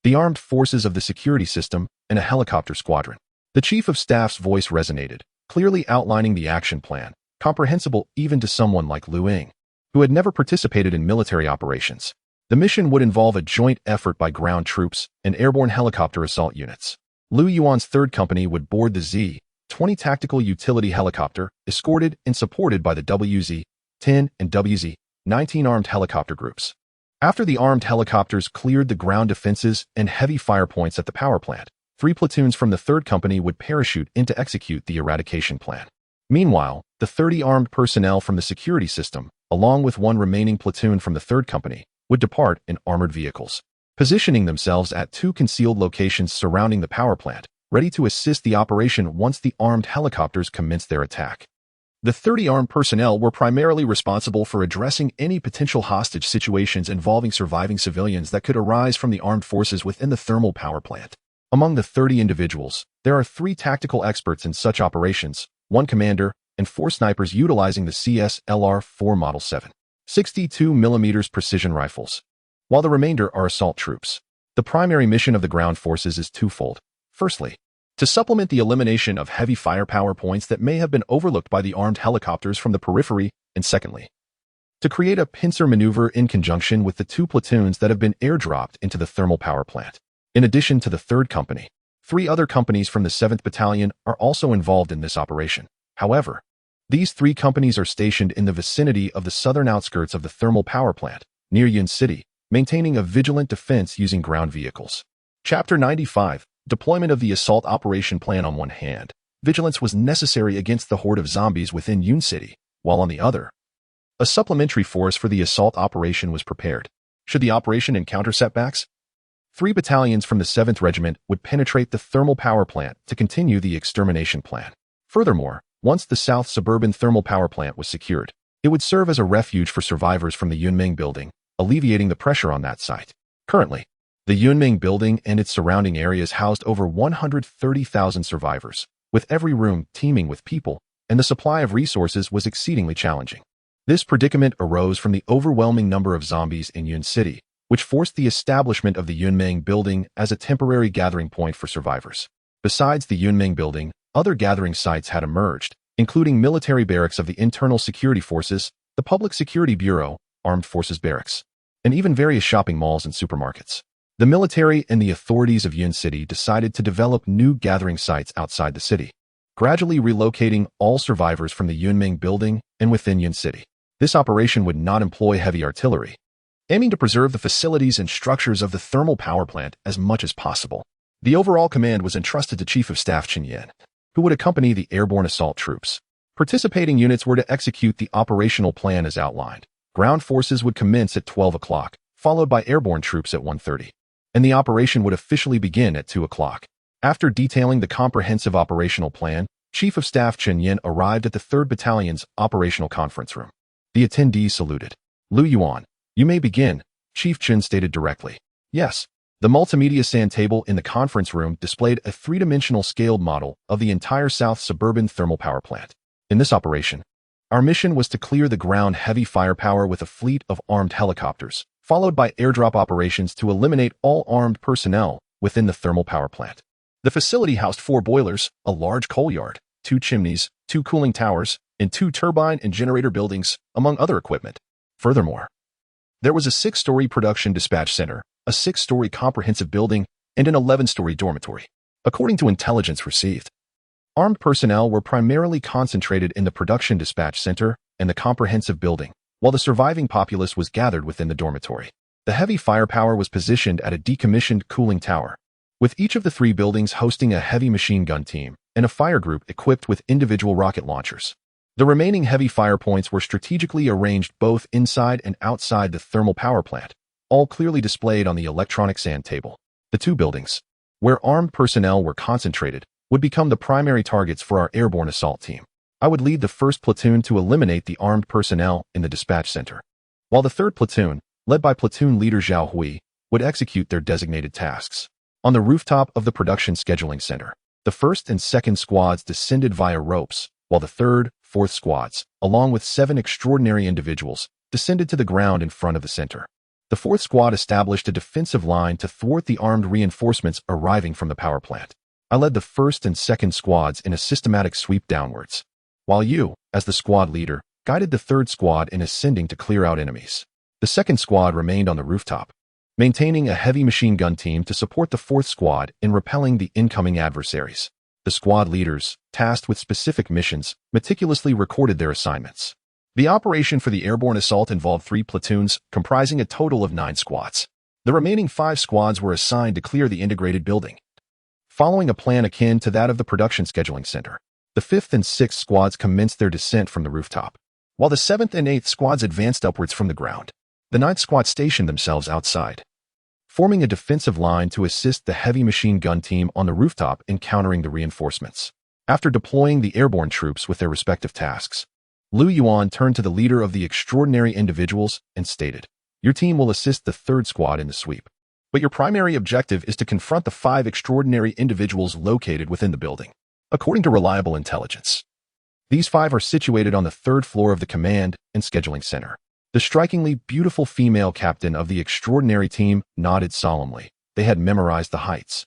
the armed forces of the security system, and a helicopter squadron. The Chief of Staff's voice resonated, clearly outlining the action plan, comprehensible even to someone like Lu Ying, who had never participated in military operations. The mission would involve a joint effort by ground troops and airborne helicopter assault units. Lu Yuan's 3rd Company would board the Z-20 tactical utility helicopter, escorted and supported by the WZ-10 and WZ-19 armed helicopter groups. After the armed helicopters cleared the ground defenses and heavy fire points at the power plant, 3 platoons from the 3rd Company would parachute in to execute the eradication plan. Meanwhile, the 30 armed personnel from the security system, along with 1 remaining platoon from the 3rd Company, would depart in armored vehicles, positioning themselves at 2 concealed locations surrounding the power plant, ready to assist the operation once the armed helicopters commenced their attack. The 30 armed personnel were primarily responsible for addressing any potential hostage situations involving surviving civilians that could arise from the armed forces within the thermal power plant. Among the 30 individuals, there are 3 tactical experts in such operations, 1 commander, and 4 snipers utilizing the CSLR-4 Model 7, 62mm precision rifles, while the remainder are assault troops. The primary mission of the ground forces is twofold. Firstly, to supplement the elimination of heavy firepower points that may have been overlooked by the armed helicopters from the periphery, and secondly, to create a pincer maneuver in conjunction with the 2 platoons that have been airdropped into the thermal power plant. In addition to the 3rd Company, 3 other companies from the 7th Battalion are also involved in this operation. However, These 3 companies are stationed in the vicinity of the southern outskirts of the thermal power plant, near Ying City, maintaining a vigilant defense using ground vehicles. Chapter 95. Deployment of the assault operation plan. On one hand, vigilance was necessary against the horde of zombies within Ying City, while on the other, a supplementary force for the assault operation was prepared. Should the operation encounter setbacks, 3 battalions from the 7th Regiment would penetrate the thermal power plant to continue the extermination plan. Furthermore, once the South Suburban Thermal Power Plant was secured, it would serve as a refuge for survivors from the Yunming building, alleviating the pressure on that site. Currently, the Yunming building and its surrounding areas housed over 130,000 survivors, with every room teeming with people, and the supply of resources was exceedingly challenging. This predicament arose from the overwhelming number of zombies in Yun City, which forced the establishment of the Yunming building as a temporary gathering point for survivors. Besides the Yunming building, other gathering sites had emerged, including military barracks of the Internal Security Forces, the Public Security Bureau, Armed Forces Barracks, and even various shopping malls and supermarkets. The military and the authorities of Yun City decided to develop new gathering sites outside the city, gradually relocating all survivors from the Yunming building and within Yun City. This operation would not employ heavy artillery, aiming to preserve the facilities and structures of the thermal power plant as much as possible. The overall command was entrusted to Chief of Staff Chen Yin, who would accompany the airborne assault troops. Participating units were to execute the operational plan as outlined. Ground forces would commence at 12 o'clock, followed by airborne troops at 1:30, and the operation would officially begin at 2 o'clock. After detailing the comprehensive operational plan, Chief of Staff Chen Yin arrived at the 3rd Battalion's operational conference room. The attendees saluted. "Lu Yuan, you may begin," Chief Chen stated directly. "Yes." The multimedia sand table in the conference room displayed a 3-dimensional scaled model of the entire South Suburban Thermal Power Plant. In this operation, our mission was to clear the ground heavy firepower with a fleet of armed helicopters, followed by airdrop operations to eliminate all armed personnel within the thermal power plant. The facility housed 4 boilers, a large coal yard, 2 chimneys, 2 cooling towers, and 2 turbine and generator buildings, among other equipment. Furthermore, there was a 6-story production dispatch center, a 6-story comprehensive building, and an 11-story dormitory. According to intelligence received, armed personnel were primarily concentrated in the production dispatch center and the comprehensive building, while the surviving populace was gathered within the dormitory. The heavy firepower was positioned at a decommissioned cooling tower, with each of the 3 buildings hosting a heavy machine gun team and a fire group equipped with individual rocket launchers. The remaining heavy fire points were strategically arranged both inside and outside the thermal power plant, all clearly displayed on the electronic sand table. The 2 buildings, where armed personnel were concentrated, would become the primary targets for our airborne assault team. I would lead the 1st platoon to eliminate the armed personnel in the dispatch center, while the 3rd platoon, led by platoon leader Zhao Hui, would execute their designated tasks. On the rooftop of the production scheduling center, the 1st and 2nd squads descended via ropes, while the 3rd, 4th squads, along with 7 extraordinary individuals, descended to the ground in front of the center. The 4th squad established a defensive line to thwart the armed reinforcements arriving from the power plant. I led the 1st and 2nd squads in a systematic sweep downwards, while you, as the squad leader, guided the 3rd squad in ascending to clear out enemies. The 2nd squad remained on the rooftop, maintaining a heavy machine gun team to support the 4th squad in repelling the incoming adversaries. The squad leaders, tasked with specific missions, meticulously recorded their assignments. The operation for the airborne assault involved 3 platoons, comprising a total of 9 squads. The remaining 5 squads were assigned to clear the integrated building, following a plan akin to that of the production scheduling center. The 5th and 6th squads commenced their descent from the rooftop, while the 7th and 8th squads advanced upwards from the ground. The 9th squad stationed themselves outside, forming a defensive line to assist the heavy machine gun team on the rooftop in countering the reinforcements. After deploying the airborne troops with their respective tasks, Lu Yuan turned to the leader of the extraordinary individuals and stated, "Your team will assist the 3rd squad in the sweep, but your primary objective is to confront the 5 extraordinary individuals located within the building." According to reliable intelligence, these 5 are situated on the 3rd floor of the command and scheduling center. The strikingly beautiful female captain of the extraordinary team nodded solemnly. They had memorized the heights,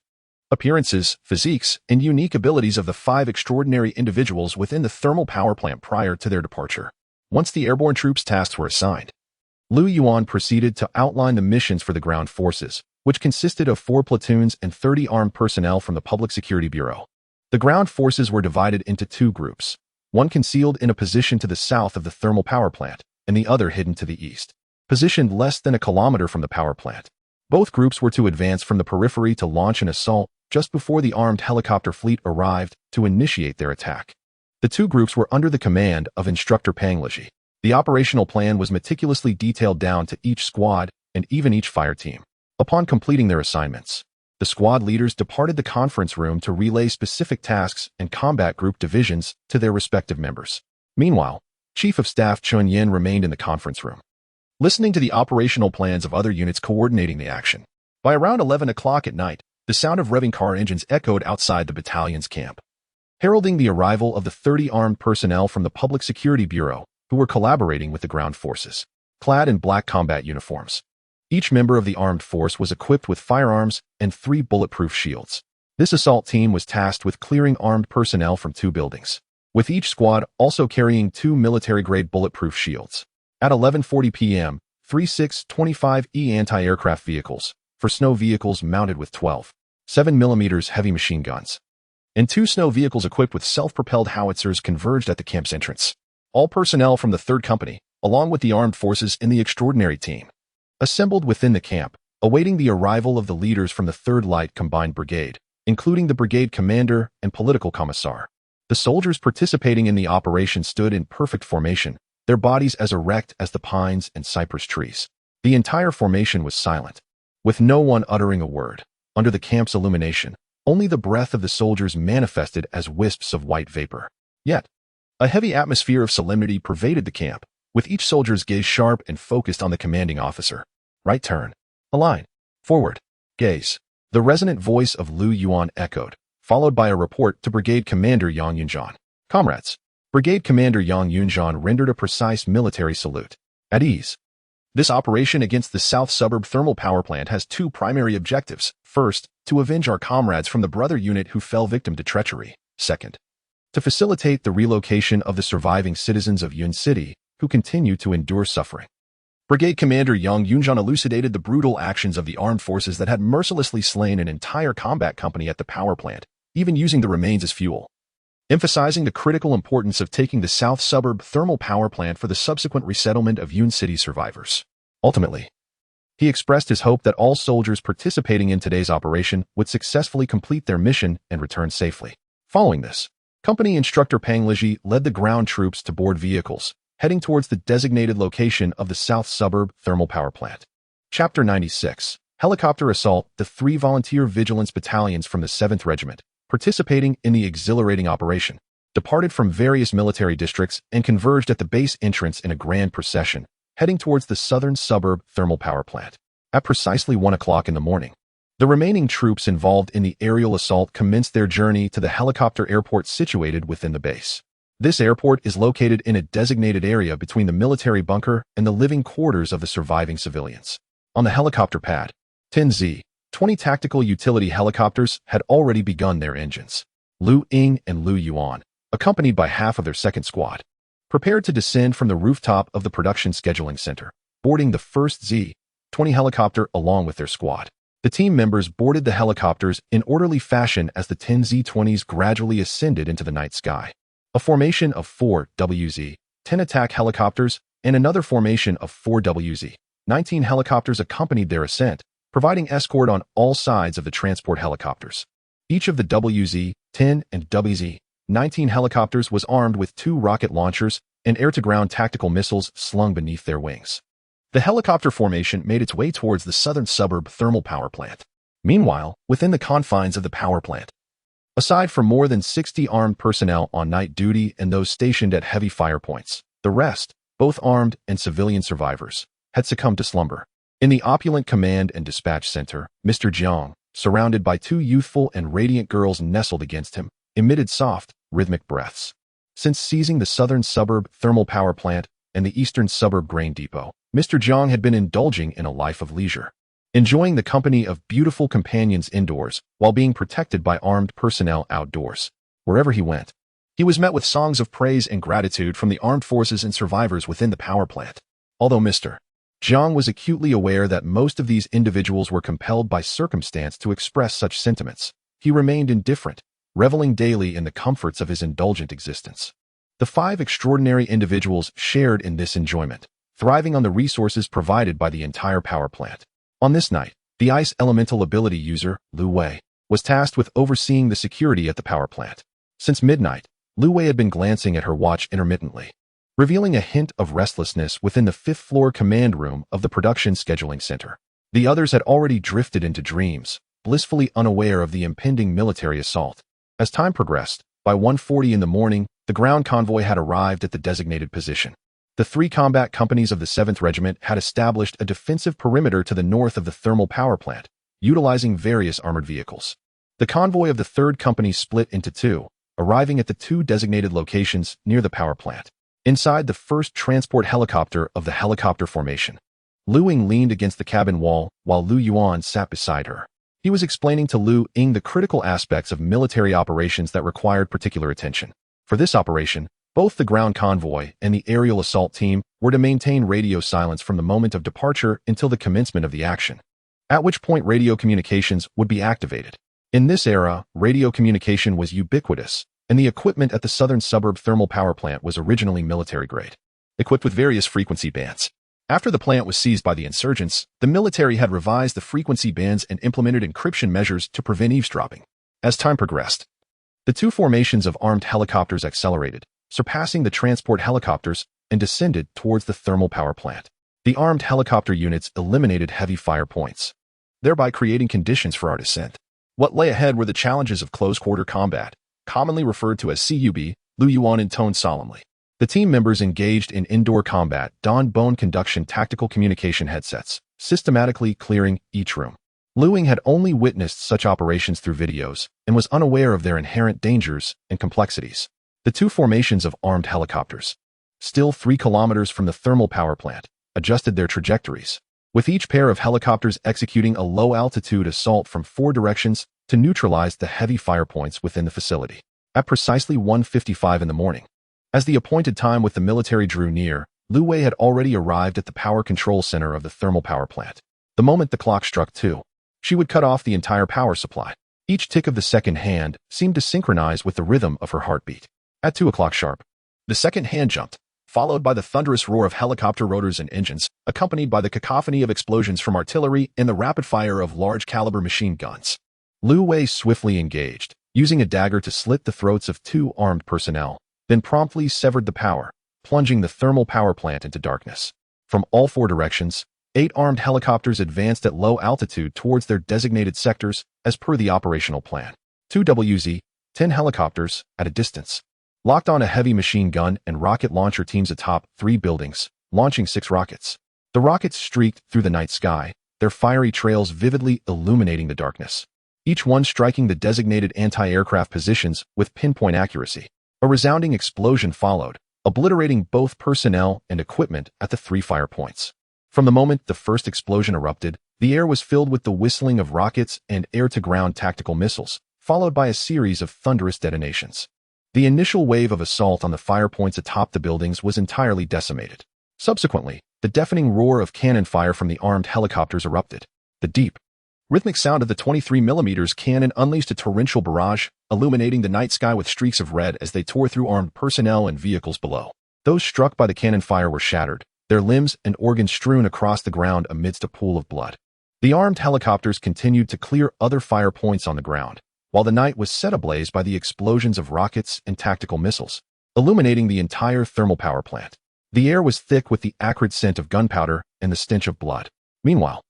appearances, physiques, and unique abilities of the 5 extraordinary individuals within the thermal power plant prior to their departure. Once the airborne troops' tasks were assigned, Lu Yuan proceeded to outline the missions for the ground forces, which consisted of 4 platoons and 30 armed personnel from the Public Security Bureau. The ground forces were divided into 2 groups. one concealed in a position to the south of the thermal power plant, and the other hidden to the east, positioned less than a kilometer from the power plant. Both groups were to advance from the periphery to launch an assault just before the armed helicopter fleet arrived to initiate their attack. The two groups were under the command of Instructor Panglaji. The operational plan was meticulously detailed down to each squad and even each fire team. Upon completing their assignments, the squad leaders departed the conference room to relay specific tasks and combat group divisions to their respective members. Meanwhile, Chief of Staff Chun Yin remained in the conference room, listening to the operational plans of other units coordinating the action. By around 11 o'clock at night, the sound of revving car engines echoed outside the battalion's camp, heralding the arrival of the 30 armed personnel from the Public Security Bureau who were collaborating with the ground forces, clad in black combat uniforms. Each member of the armed force was equipped with firearms and 3 bulletproof shields. This assault team was tasked with clearing armed personnel from 2 buildings, with each squad also carrying 2 military-grade bulletproof shields. At 11:40 p.m., 3 6.25E anti-aircraft vehicles, for snow vehicles mounted with 12 7mm heavy machine guns, and 2 snow vehicles equipped with self-propelled howitzers converged at the camp's entrance. All personnel from the 3rd Company, along with the armed forces in the extraordinary team, assembled within the camp, awaiting the arrival of the leaders from the 3rd Light Combined Brigade, including the brigade commander and political commissar. The soldiers participating in the operation stood in perfect formation, their bodies as erect as the pines and cypress trees. The entire formation was silent, with no one uttering a word. Under the camp's illumination, only the breath of the soldiers manifested as wisps of white vapor. Yet, a heavy atmosphere of solemnity pervaded the camp, with each soldier's gaze sharp and focused on the commanding officer. Right turn. Align. Forward. Gaze. The resonant voice of Lu Yuan echoed, followed by a report to Brigade Commander Yang Yunjian. Comrades. Brigade Commander Yang Yunjian rendered a precise military salute. At ease. This operation against the South Suburb Thermal Power Plant has 2 primary objectives. First, to avenge our comrades from the brother unit who fell victim to treachery. Second, to facilitate the relocation of the surviving citizens of Yun City who continue to endure suffering. Brigade Commander Yang Yunjian elucidated the brutal actions of the armed forces that had mercilessly slain an entire combat company at the power plant, even using the remains as fuel, emphasizing the critical importance of taking the South Suburb Thermal Power Plant for the subsequent resettlement of Yun City survivors. Ultimately, he expressed his hope that all soldiers participating in today's operation would successfully complete their mission and return safely. Following this, Company Instructor Panglaji led the ground troops to board vehicles, heading towards the designated location of the South Suburb Thermal Power Plant. Chapter 96. Helicopter Assault. The 3 volunteer vigilance battalions from the 7th Regiment, participating in the exhilarating operation, departed from various military districts and converged at the base entrance in a grand procession, heading towards the Southern Suburb Thermal Power Plant. At precisely 1 o'clock in the morning, the remaining troops involved in the aerial assault commenced their journey to the helicopter airport situated within the base. This airport is located in a designated area between the military bunker and the living quarters of the surviving civilians. On the helicopter pad, 10Z, 20 tactical utility helicopters had already begun their engines. Lu Ying and Lu Yuan, accompanied by half of their 2nd squad, prepared to descend from the rooftop of the production scheduling center, boarding the first Z-20 helicopter along with their squad. The team members boarded the helicopters in orderly fashion as the 10 Z-20s gradually ascended into the night sky. A formation of 4 WZ-10 attack helicopters and another formation of 4 WZ-19 helicopters accompanied their ascent, providing escort on all sides of the transport helicopters. Each of the WZ-10 and WZ-19 helicopters was armed with 2 rocket launchers and air-to-ground tactical missiles slung beneath their wings. The helicopter formation made its way towards the Southern Suburb Thermal Power Plant. Meanwhile, within the confines of the power plant, aside from more than 60 armed personnel on night duty and those stationed at heavy fire points, the rest, both armed and civilian survivors, had succumbed to slumber. In the opulent command and dispatch center, Mr. Jiang, surrounded by 2 youthful and radiant girls nestled against him, emitted soft, rhythmic breaths. Since seizing the Southern Suburb Thermal Power Plant and the Eastern Suburb Grain Depot, Mr. Jiang had been indulging in a life of leisure, enjoying the company of beautiful companions indoors while being protected by armed personnel outdoors. Wherever he went, he was met with songs of praise and gratitude from the armed forces and survivors within the power plant. Although Mr. Jiang was acutely aware that most of these individuals were compelled by circumstance to express such sentiments, he remained indifferent, reveling daily in the comforts of his indulgent existence. The 5 extraordinary individuals shared in this enjoyment, thriving on the resources provided by the entire power plant. On this night, the ice elemental ability user, Lu Wei, was tasked with overseeing the security at the power plant. Since midnight, Lu Wei had been glancing at her watch intermittently, revealing a hint of restlessness within the 5th floor command room of the production scheduling center. The others had already drifted into dreams, blissfully unaware of the impending military assault. As time progressed, by 1:40 in the morning, the ground convoy had arrived at the designated position. The 3 combat companies of the 7th Regiment had established a defensive perimeter to the north of the thermal power plant, utilizing various armored vehicles. The convoy of the 3rd Company split into 2, arriving at the 2 designated locations near the power plant. Inside the 1st transport helicopter of the helicopter formation, Lu Ying leaned against the cabin wall while Lu Yuan sat beside her. He was explaining to Lu Ying the critical aspects of military operations that required particular attention. For this operation, both the ground convoy and the aerial assault team were to maintain radio silence from the moment of departure until the commencement of the action, at which point radio communications would be activated. In this era, radio communication was ubiquitous, and the equipment at the southern suburb thermal power plant was originally military-grade, equipped with various frequency bands. After the plant was seized by the insurgents, the military had revised the frequency bands and implemented encryption measures to prevent eavesdropping. As time progressed, the 2 formations of armed helicopters accelerated, surpassing the transport helicopters, and descended towards the thermal power plant. The armed helicopter units eliminated heavy fire points, thereby creating conditions for our descent. What lay ahead were the challenges of close-quarter combat, commonly referred to as CUB, Lu Yuan intoned solemnly. The team members engaged in indoor combat donned bone conduction tactical communication headsets, systematically clearing each room. Lu Ying had only witnessed such operations through videos and was unaware of their inherent dangers and complexities. The 2 formations of armed helicopters, still 3 kilometers from the thermal power plant, adjusted their trajectories, with each pair of helicopters executing a low-altitude assault from 4 directions to neutralize the heavy fire points within the facility. At precisely 1:55 in the morning, as the appointed time with the military drew near, Lu Wei had already arrived at the power control center of the thermal power plant. The moment the clock struck 2, she would cut off the entire power supply. Each tick of the second hand seemed to synchronize with the rhythm of her heartbeat. At 2 o'clock sharp, the second hand jumped, followed by the thunderous roar of helicopter rotors and engines, accompanied by the cacophony of explosions from artillery and the rapid fire of large-caliber machine guns. Lu Wei swiftly engaged, using a dagger to slit the throats of 2 armed personnel, then promptly severed the power, plunging the thermal power plant into darkness. From all 4 directions, 8 armed helicopters advanced at low altitude towards their designated sectors as per the operational plan. 2 WZ, 10 helicopters, at a distance, locked on a heavy machine gun and rocket launcher teams atop 3 buildings, launching 6 rockets. The rockets streaked through the night sky, their fiery trails vividly illuminating the darkness, each one striking the designated anti-aircraft positions with pinpoint accuracy. A resounding explosion followed, obliterating both personnel and equipment at the 3 fire points. From the moment the first explosion erupted, the air was filled with the whistling of rockets and air-to-ground tactical missiles, followed by a series of thunderous detonations. The initial wave of assault on the fire points atop the buildings was entirely decimated. Subsequently, the deafening roar of cannon fire from the armed helicopters erupted. The deep, rhythmic sound of the 23mm cannon unleashed a torrential barrage, illuminating the night sky with streaks of red as they tore through armed personnel and vehicles below. Those struck by the cannon fire were shattered, their limbs and organs strewn across the ground amidst a pool of blood. The armed helicopters continued to clear other fire points on the ground, while the night was set ablaze by the explosions of rockets and tactical missiles, illuminating the entire thermal power plant. The air was thick with the acrid scent of gunpowder and the stench of blood. Meanwhile,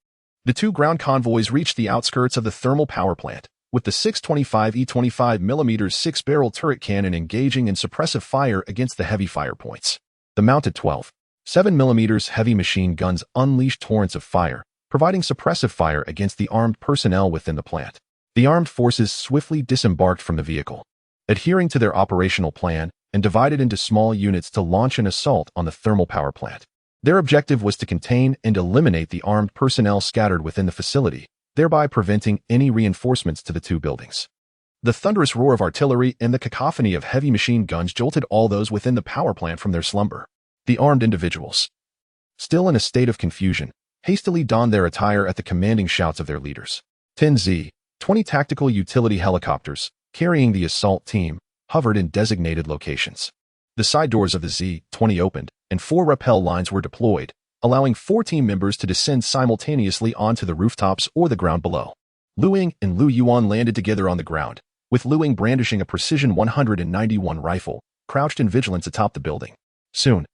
the 2 ground convoys reached the outskirts of the thermal power plant, with the 625 E25mm 6-barrel turret cannon engaging in suppressive fire against the heavy fire points. The mounted 12, 7mm heavy machine guns unleashed torrents of fire, providing suppressive fire against the armed personnel within the plant. The armed forces swiftly disembarked from the vehicle, adhering to their operational plan, and divided into small units to launch an assault on the thermal power plant. Their objective was to contain and eliminate the armed personnel scattered within the facility, thereby preventing any reinforcements to the 2 buildings. The thunderous roar of artillery and the cacophony of heavy machine guns jolted all those within the power plant from their slumber. The armed individuals, still in a state of confusion, hastily donned their attire at the commanding shouts of their leaders. 10Z, 20 tactical utility helicopters, carrying the assault team, hovered in designated locations. The side doors of the Z-20 opened, and 4 rappel lines were deployed, allowing 4 team members to descend simultaneously onto the rooftops or the ground below. Lu Ying and Lu Yuan landed together on the ground, with Lu Ying brandishing a precision 191 rifle, crouched in vigilance atop the building. Soon,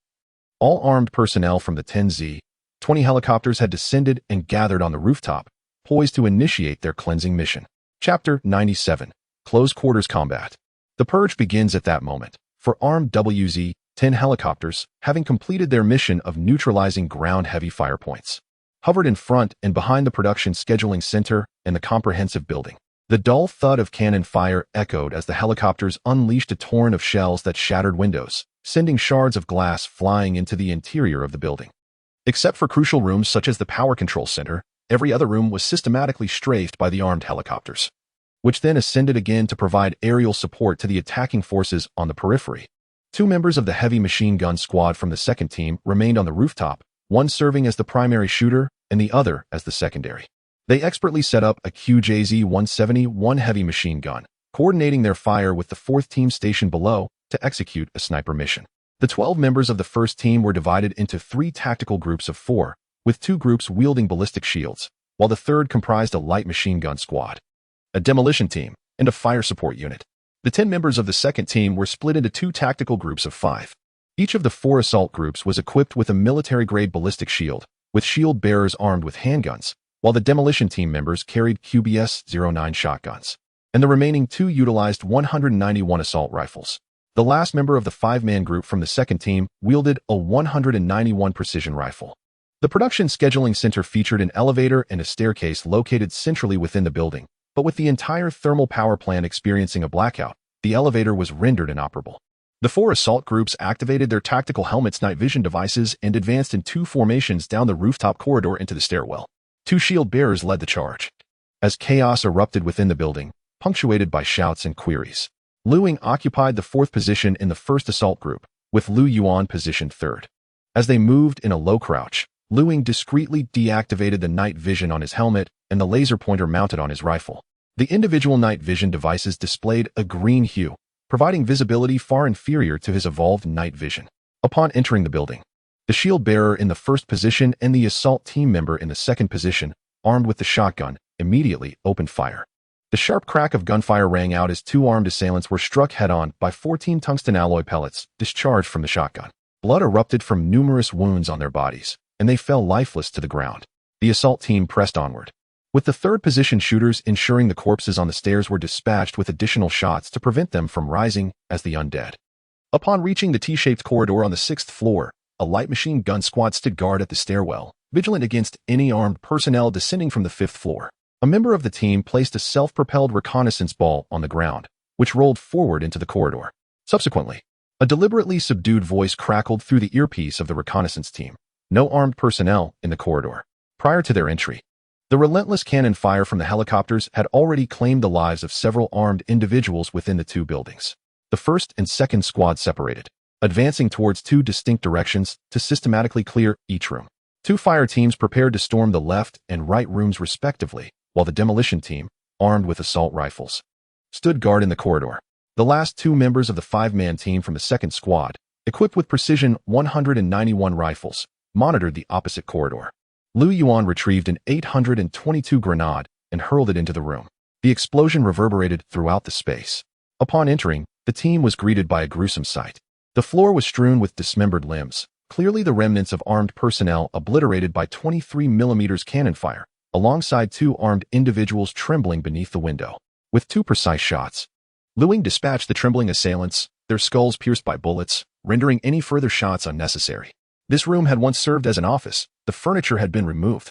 all armed personnel from the 10 Z-20 helicopters had descended and gathered on the rooftop, poised to initiate their cleansing mission. Chapter 97. Close Quarters Combat. The purge begins at that moment, for armed WZ-10 helicopters, having completed their mission of neutralizing ground-heavy fire points, hovered in front and behind the production scheduling center and the comprehensive building. The dull thud of cannon fire echoed as the helicopters unleashed a torrent of shells that shattered windows, sending shards of glass flying into the interior of the building. Except for crucial rooms such as the power control center, every other room was systematically strafed by the armed helicopters, which then ascended again to provide aerial support to the attacking forces on the periphery. 2 members of the heavy machine gun squad from the second team remained on the rooftop, one serving as the primary shooter and the other as the secondary. They expertly set up a QJZ-171 heavy machine gun, coordinating their fire with the 4th team stationed below to execute a sniper mission. The 12 members of the first team were divided into 3 tactical groups of 4, with 2 groups wielding ballistic shields, while the third comprised a light machine gun squad, a demolition team, and a fire support unit. The 10 members of the second team were split into 2 tactical groups of 5. Each of the 4 assault groups was equipped with a military-grade ballistic shield, with shield bearers armed with handguns, while the demolition team members carried QBS-09 shotguns, and the remaining 2 utilized 191 assault rifles. The last member of the 5-man group from the second team wielded a 191 precision rifle. The production scheduling center featured an elevator and a staircase located centrally within the building, but with the entire thermal power plant experiencing a blackout, the elevator was rendered inoperable. The 4 assault groups activated their tactical helmets' night vision devices and advanced in 2 formations down the rooftop corridor into the stairwell. 2 shield bearers led the charge, as chaos erupted within the building, punctuated by shouts and queries. Lu Ying occupied the 4th position in the first assault group, with Lu Yuan positioned 3rd. As they moved in a low crouch, Lu Ying discreetly deactivated the night vision on his helmet and the laser pointer mounted on his rifle. The individual night vision devices displayed a green hue, providing visibility far inferior to his evolved night vision. Upon entering the building, the shield bearer in the first position and the assault team member in the second position, armed with the shotgun, immediately opened fire. The sharp crack of gunfire rang out as 2 armed assailants were struck head-on by 14 tungsten alloy pellets discharged from the shotgun. Blood erupted from numerous wounds on their bodies, and they fell lifeless to the ground. The assault team pressed onward, with the 3rd position shooters ensuring the corpses on the stairs were dispatched with additional shots to prevent them from rising as the undead. Upon reaching the T-shaped corridor on the 6th floor, a light machine gun squad stood guard at the stairwell, vigilant against any armed personnel descending from the 5th floor. A member of the team placed a self-propelled reconnaissance ball on the ground, which rolled forward into the corridor. Subsequently, a deliberately subdued voice crackled through the earpiece of the reconnaissance team. No armed personnel in the corridor. Prior to their entry, the relentless cannon fire from the helicopters had already claimed the lives of several armed individuals within the 2 buildings. The 1st and 2nd squad separated, advancing towards 2 distinct directions to systematically clear each room. 2 fire teams prepared to storm the left and right rooms respectively, while the demolition team, armed with assault rifles, stood guard in the corridor. The last 2 members of the 5-man team from the 2nd squad, equipped with precision 191 rifles, monitored the opposite corridor. Lu Yuan retrieved an 822 grenade and hurled it into the room. The explosion reverberated throughout the space. Upon entering, the team was greeted by a gruesome sight. The floor was strewn with dismembered limbs, clearly the remnants of armed personnel obliterated by 23mm cannon fire, alongside 2 armed individuals trembling beneath the window. With 2 precise shots, Lu Ying dispatched the trembling assailants, their skulls pierced by bullets, rendering any further shots unnecessary. This room had once served as an office. The furniture had been removed,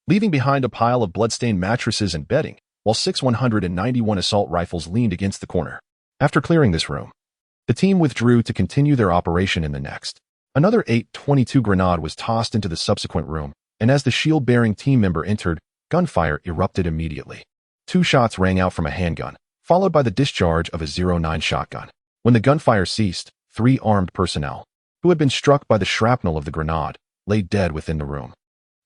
leaving behind a pile of bloodstained mattresses and bedding, while 6 191 assault rifles leaned against the corner. After clearing this room, the team withdrew to continue their operation in the next. Another 822 grenade was tossed into the subsequent room, and as the shield-bearing team member entered, gunfire erupted immediately. 2 shots rang out from a handgun, followed by the discharge of a 09 shotgun. When the gunfire ceased, 3 armed personnel, who had been struck by the shrapnel of the grenade, lay dead within the room.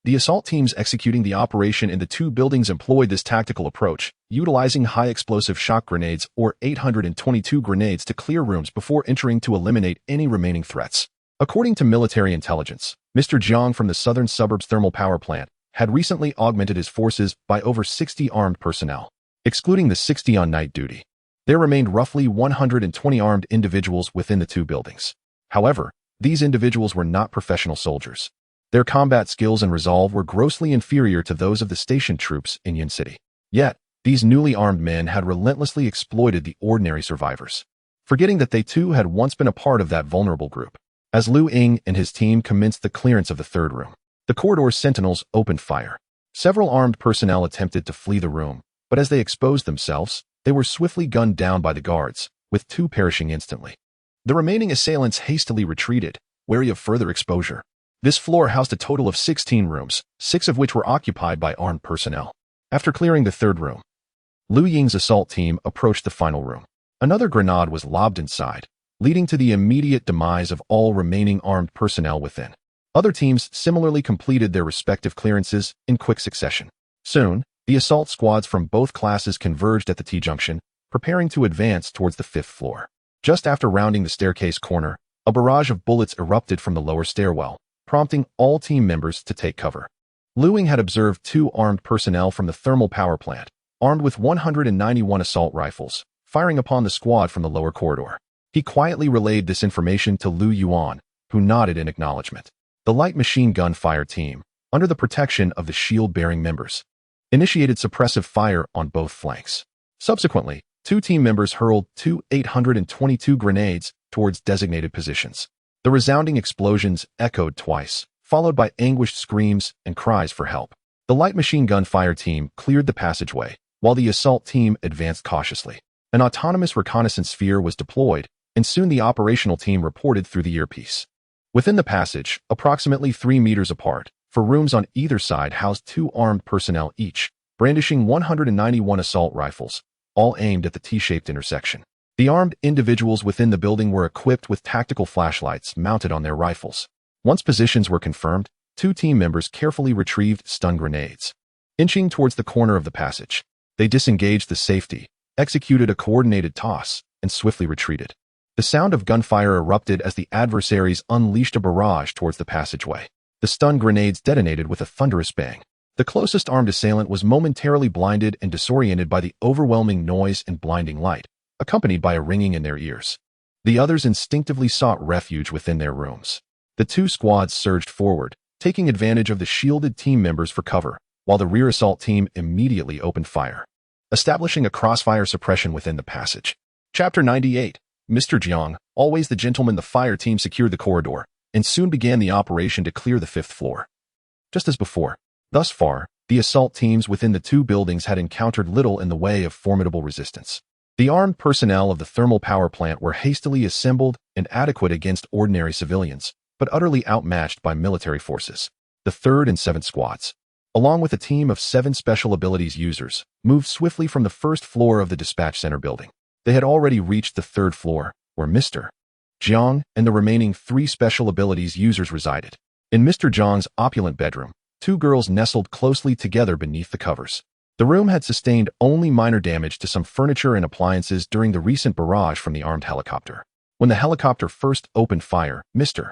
The assault teams executing the operation in the two buildings employed this tactical approach, utilizing high-explosive shock grenades or 822 grenades to clear rooms before entering to eliminate any remaining threats. According to military intelligence, Mr. Jiang from the southern suburbs thermal power plant had recently augmented his forces by over 60 armed personnel, excluding the 60 on night duty. There remained roughly 120 armed individuals within the two buildings. However, these individuals were not professional soldiers. Their combat skills and resolve were grossly inferior to those of the stationed troops in Yin City. Yet, these newly armed men had relentlessly exploited the ordinary survivors, forgetting that they too had once been a part of that vulnerable group. As Lu Ying and his team commenced the clearance of the third room, the corridor's sentinels opened fire. Several armed personnel attempted to flee the room, but as they exposed themselves, they were swiftly gunned down by the guards, with two perishing instantly. The remaining assailants hastily retreated, wary of further exposure. This floor housed a total of 16 rooms, 6 of which were occupied by armed personnel. After clearing the third room, Lu Ying's assault team approached the final room. Another grenade was lobbed inside, leading to the immediate demise of all remaining armed personnel within. Other teams similarly completed their respective clearances in quick succession. Soon, the assault squads from both classes converged at the T-junction, preparing to advance towards the 5th floor. Just after rounding the staircase corner, a barrage of bullets erupted from the lower stairwell, prompting all team members to take cover. Lu Ying had observed 2 armed personnel from the thermal power plant, armed with 191 assault rifles, firing upon the squad from the lower corridor. He quietly relayed this information to Lu Yuan, who nodded in acknowledgement. The light machine gun fire team, under the protection of the shield-bearing members, initiated suppressive fire on both flanks. Subsequently, 2 team members hurled 2 822 grenades towards designated positions. The resounding explosions echoed twice, followed by anguished screams and cries for help. The light machine gun fire team cleared the passageway, while the assault team advanced cautiously. An autonomous reconnaissance sphere was deployed, and soon the operational team reported through the earpiece. Within the passage, approximately 3 meters apart, 4 rooms on either side housed 2 armed personnel each, brandishing 191 assault rifles, all aimed at the T-shaped intersection. The armed individuals within the building were equipped with tactical flashlights mounted on their rifles. Once positions were confirmed, 2 team members carefully retrieved stun grenades. Inching towards the corner of the passage, they disengaged the safety, executed a coordinated toss, and swiftly retreated. The sound of gunfire erupted as the adversaries unleashed a barrage towards the passageway. The stun grenades detonated with a thunderous bang. The closest armed assailant was momentarily blinded and disoriented by the overwhelming noise and blinding light, accompanied by a ringing in their ears. The others instinctively sought refuge within their rooms. The 2 squads surged forward, taking advantage of the shielded team members for cover, while the rear assault team immediately opened fire, establishing a crossfire suppression within the passage. Chapter 98. Mr. Jiang, always the gentleman. The fire team secured the corridor, and soon began the operation to clear the 5th floor. Just as before, thus far, the assault teams within the 2 buildings had encountered little in the way of formidable resistance. The armed personnel of the thermal power plant were hastily assembled and adequate against ordinary civilians, but utterly outmatched by military forces. The 3rd and 7th squads, along with a team of 7 special abilities users, moved swiftly from the 1st floor of the dispatch center building. They had already reached the 3rd floor, where Mr. Jiang and the remaining 3 special abilities users resided. In Mr. Jiang's opulent bedroom, 2 girls nestled closely together beneath the covers. The room had sustained only minor damage to some furniture and appliances during the recent barrage from the armed helicopter. When the helicopter first opened fire, Mr.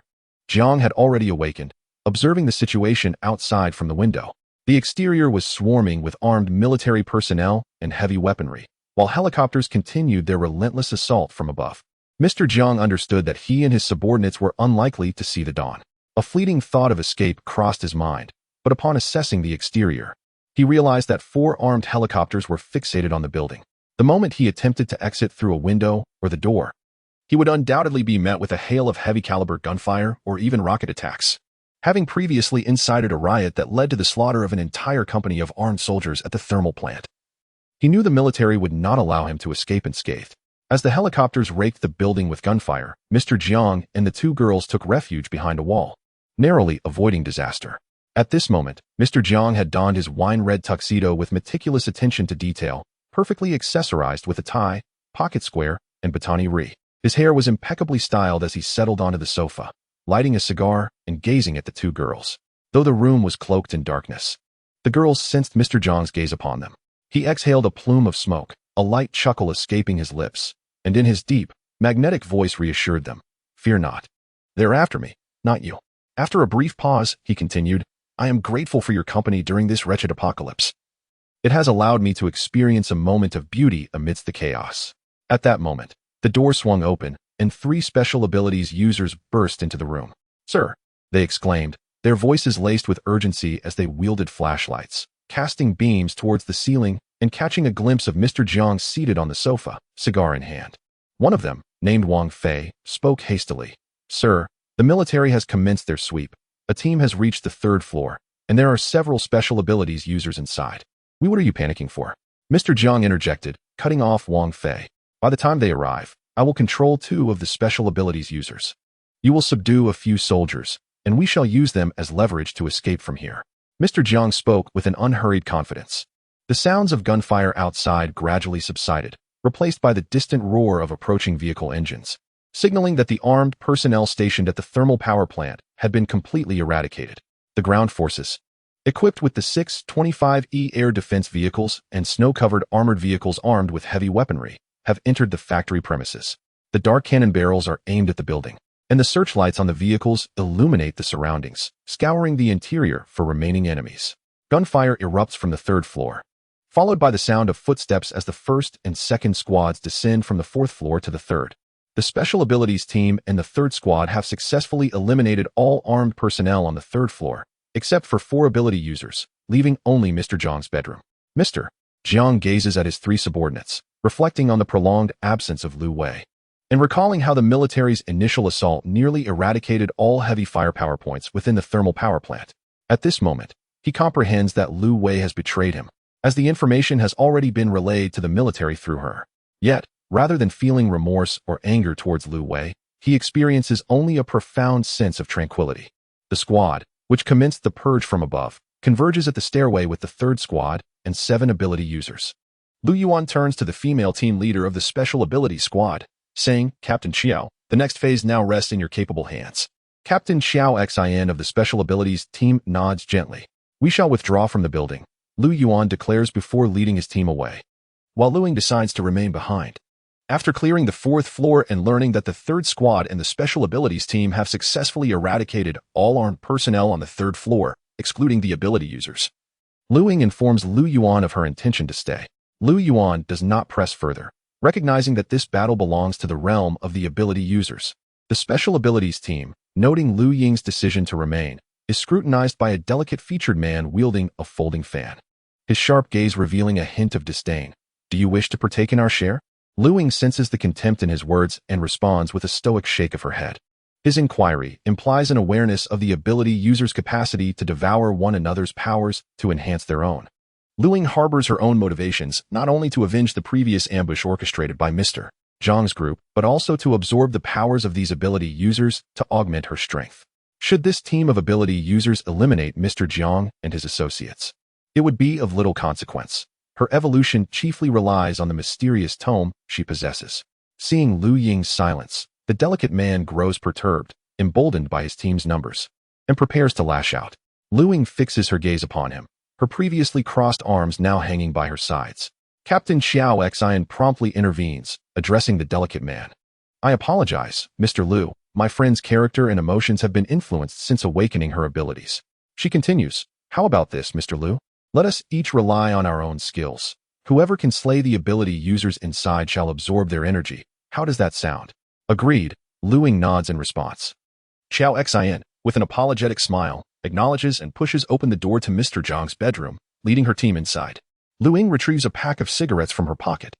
Jiang had already awakened, observing the situation outside from the window. The exterior was swarming with armed military personnel and heavy weaponry, while helicopters continued their relentless assault from above. Mr. Jiang understood that he and his subordinates were unlikely to see the dawn. A fleeting thought of escape crossed his mind, but upon assessing the exterior, he realized that 4 armed helicopters were fixated on the building. The moment he attempted to exit through a window or the door, he would undoubtedly be met with a hail of heavy-caliber gunfire or even rocket attacks. Having previously incited a riot that led to the slaughter of an entire company of armed soldiers at the thermal plant, he knew the military would not allow him to escape unscathed. As the helicopters raked the building with gunfire, Mr. Jiang and the 2 girls took refuge behind a wall, narrowly avoiding disaster. At this moment, Mr. Jiang had donned his wine-red tuxedo with meticulous attention to detail, perfectly accessorized with a tie, pocket square, and batani. His hair was impeccably styled as he settled onto the sofa, lighting a cigar and gazing at the 2 girls. though the room was cloaked in darkness. The girls sensed Mr. Jiang's gaze upon them. He exhaled a plume of smoke, a light chuckle escaping his lips, and in his deep, magnetic voice reassured them. Fear not. They're after me, not you. After a brief pause, he continued, I am grateful for your company during this wretched apocalypse. It has allowed me to experience a moment of beauty amidst the chaos. At that moment, the door swung open, and 3 special abilities users burst into the room. Sir, they exclaimed, their voices laced with urgency as they wielded flashlights, casting beams towards the ceiling and catching a glimpse of Mr. Jiang seated on the sofa, cigar in hand. One of them, named Wang Fei, spoke hastily. Sir, the military has commenced their sweep. A team has reached the 3rd floor, and there are several special abilities users inside. What are you panicking for? Mr. Jiang interjected, cutting off Wang Fei. By the time they arrive, I will control 2 of the special abilities users. You will subdue a few soldiers, and we shall use them as leverage to escape from here. Mr. Jiang spoke with an unhurried confidence. The sounds of gunfire outside gradually subsided, replaced by the distant roar of approaching vehicle engines, signaling that the armed personnel stationed at the thermal power plant had been completely eradicated. The ground forces, equipped with the 6 25E air defense vehicles and snow-covered armored vehicles armed with heavy weaponry, have entered the factory premises. The dark cannon barrels are aimed at the building, and the searchlights on the vehicles illuminate the surroundings, scouring the interior for remaining enemies. Gunfire erupts from the 3rd floor, followed by the sound of footsteps as the 1st and 2nd squads descend from the 4th floor to the 3rd. The Special Abilities team and the 3rd squad have successfully eliminated all armed personnel on the 3rd floor, except for 4 ability users, leaving only Mr. Jiang's bedroom. Mr. Jiang gazes at his 3 subordinates, reflecting on the prolonged absence of Lu Wei, and recalling how the military's initial assault nearly eradicated all heavy firepower points within the thermal power plant. At this moment, he comprehends that Lu Wei has betrayed him, as the information has already been relayed to the military through her. Yet, rather than feeling remorse or anger towards Lu Wei, he experiences only a profound sense of tranquility. The squad, which commenced the purge from above, converges at the stairway with the 3rd squad and 7 ability users. Lu Yuan turns to the female team leader of the Special Ability Squad, saying, Captain Xiao, the next phase now rests in your capable hands. Captain Xiao Xin of the Special Abilities team nods gently. We shall withdraw from the building, Lu Yuan declares before leading his team away, while Lu Ying decides to remain behind. After clearing the 4th floor and learning that the 3rd squad and the Special Abilities team have successfully eradicated all armed personnel on the 3rd floor, excluding the ability users, Lu Ying informs Lu Yuan of her intention to stay. Lu Yuan does not press further, recognizing that this battle belongs to the realm of the ability users. The Special Abilities team, noting Lu Ying's decision to remain, is scrutinized by a delicate-featured man wielding a folding fan, his sharp gaze revealing a hint of disdain. Do you wish to partake in our share? Lu Ying senses the contempt in his words and responds with a stoic shake of her head. His inquiry implies an awareness of the ability users' capacity to devour one another's powers to enhance their own. Lu Ying harbors her own motivations not only to avenge the previous ambush orchestrated by Mr. Jiang's group, but also to absorb the powers of these ability users to augment her strength. Should this team of ability users eliminate Mr. Jiang and his associates, it would be of little consequence. Her evolution chiefly relies on the mysterious tome she possesses. Seeing Lu Ying's silence, the delicate man grows perturbed, emboldened by his team's numbers, and prepares to lash out. Lu Ying fixes her gaze upon him, her previously crossed arms now hanging by her sides. Captain Xiao Xin promptly intervenes, addressing the delicate man. I apologize, Mr. Lu. My friend's character and emotions have been influenced since awakening her abilities. She continues, how about this, Mr. Lu? Let us each rely on our own skills. Whoever can slay the ability users inside shall absorb their energy. How does that sound? Agreed, Lu Ying nods in response. Xiao Xin, with an apologetic smile, acknowledges and pushes open the door to Mr. Jiang's bedroom, leading her team inside. Lu Ying retrieves a pack of cigarettes from her pocket,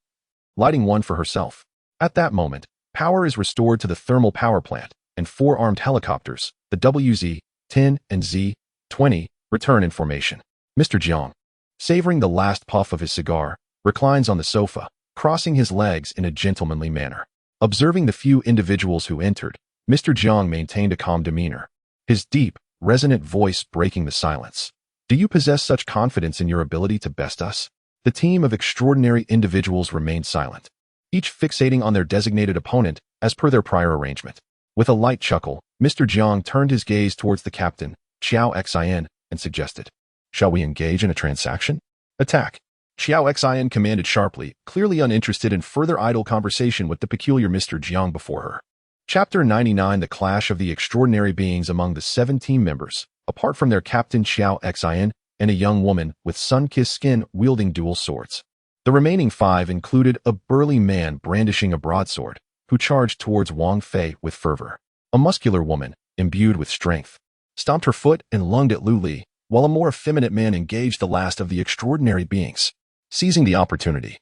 lighting one for herself. At that moment, power is restored to the thermal power plant, and 4 armed helicopters, the WZ-10 and Z-20, return in formation. Mr. Jiang, savoring the last puff of his cigar, reclines on the sofa, crossing his legs in a gentlemanly manner. Observing the few individuals who entered, Mr. Jiang maintained a calm demeanor, his deep, resonant voice breaking the silence. Do you possess such confidence in your ability to best us? The team of extraordinary individuals remained silent, each fixating on their designated opponent as per their prior arrangement. With a light chuckle, Mr. Jiang turned his gaze towards the captain, Xiao Xian and suggested, "Shall we engage in a transaction?" "Attack." Xiao Xian commanded sharply, clearly uninterested in further idle conversation with the peculiar Mr. Jiang before her. Chapter 99: The Clash of the Extraordinary Beings among the 7 team members, apart from their captain Xiao Xian and a young woman with sun-kissed skin wielding dual swords. The remaining 5 included a burly man brandishing a broadsword, who charged towards Wang Fei with fervor. A muscular woman, imbued with strength, stomped her foot and lunged at Lu Li, while a more effeminate man engaged the last of the extraordinary beings. Seizing the opportunity,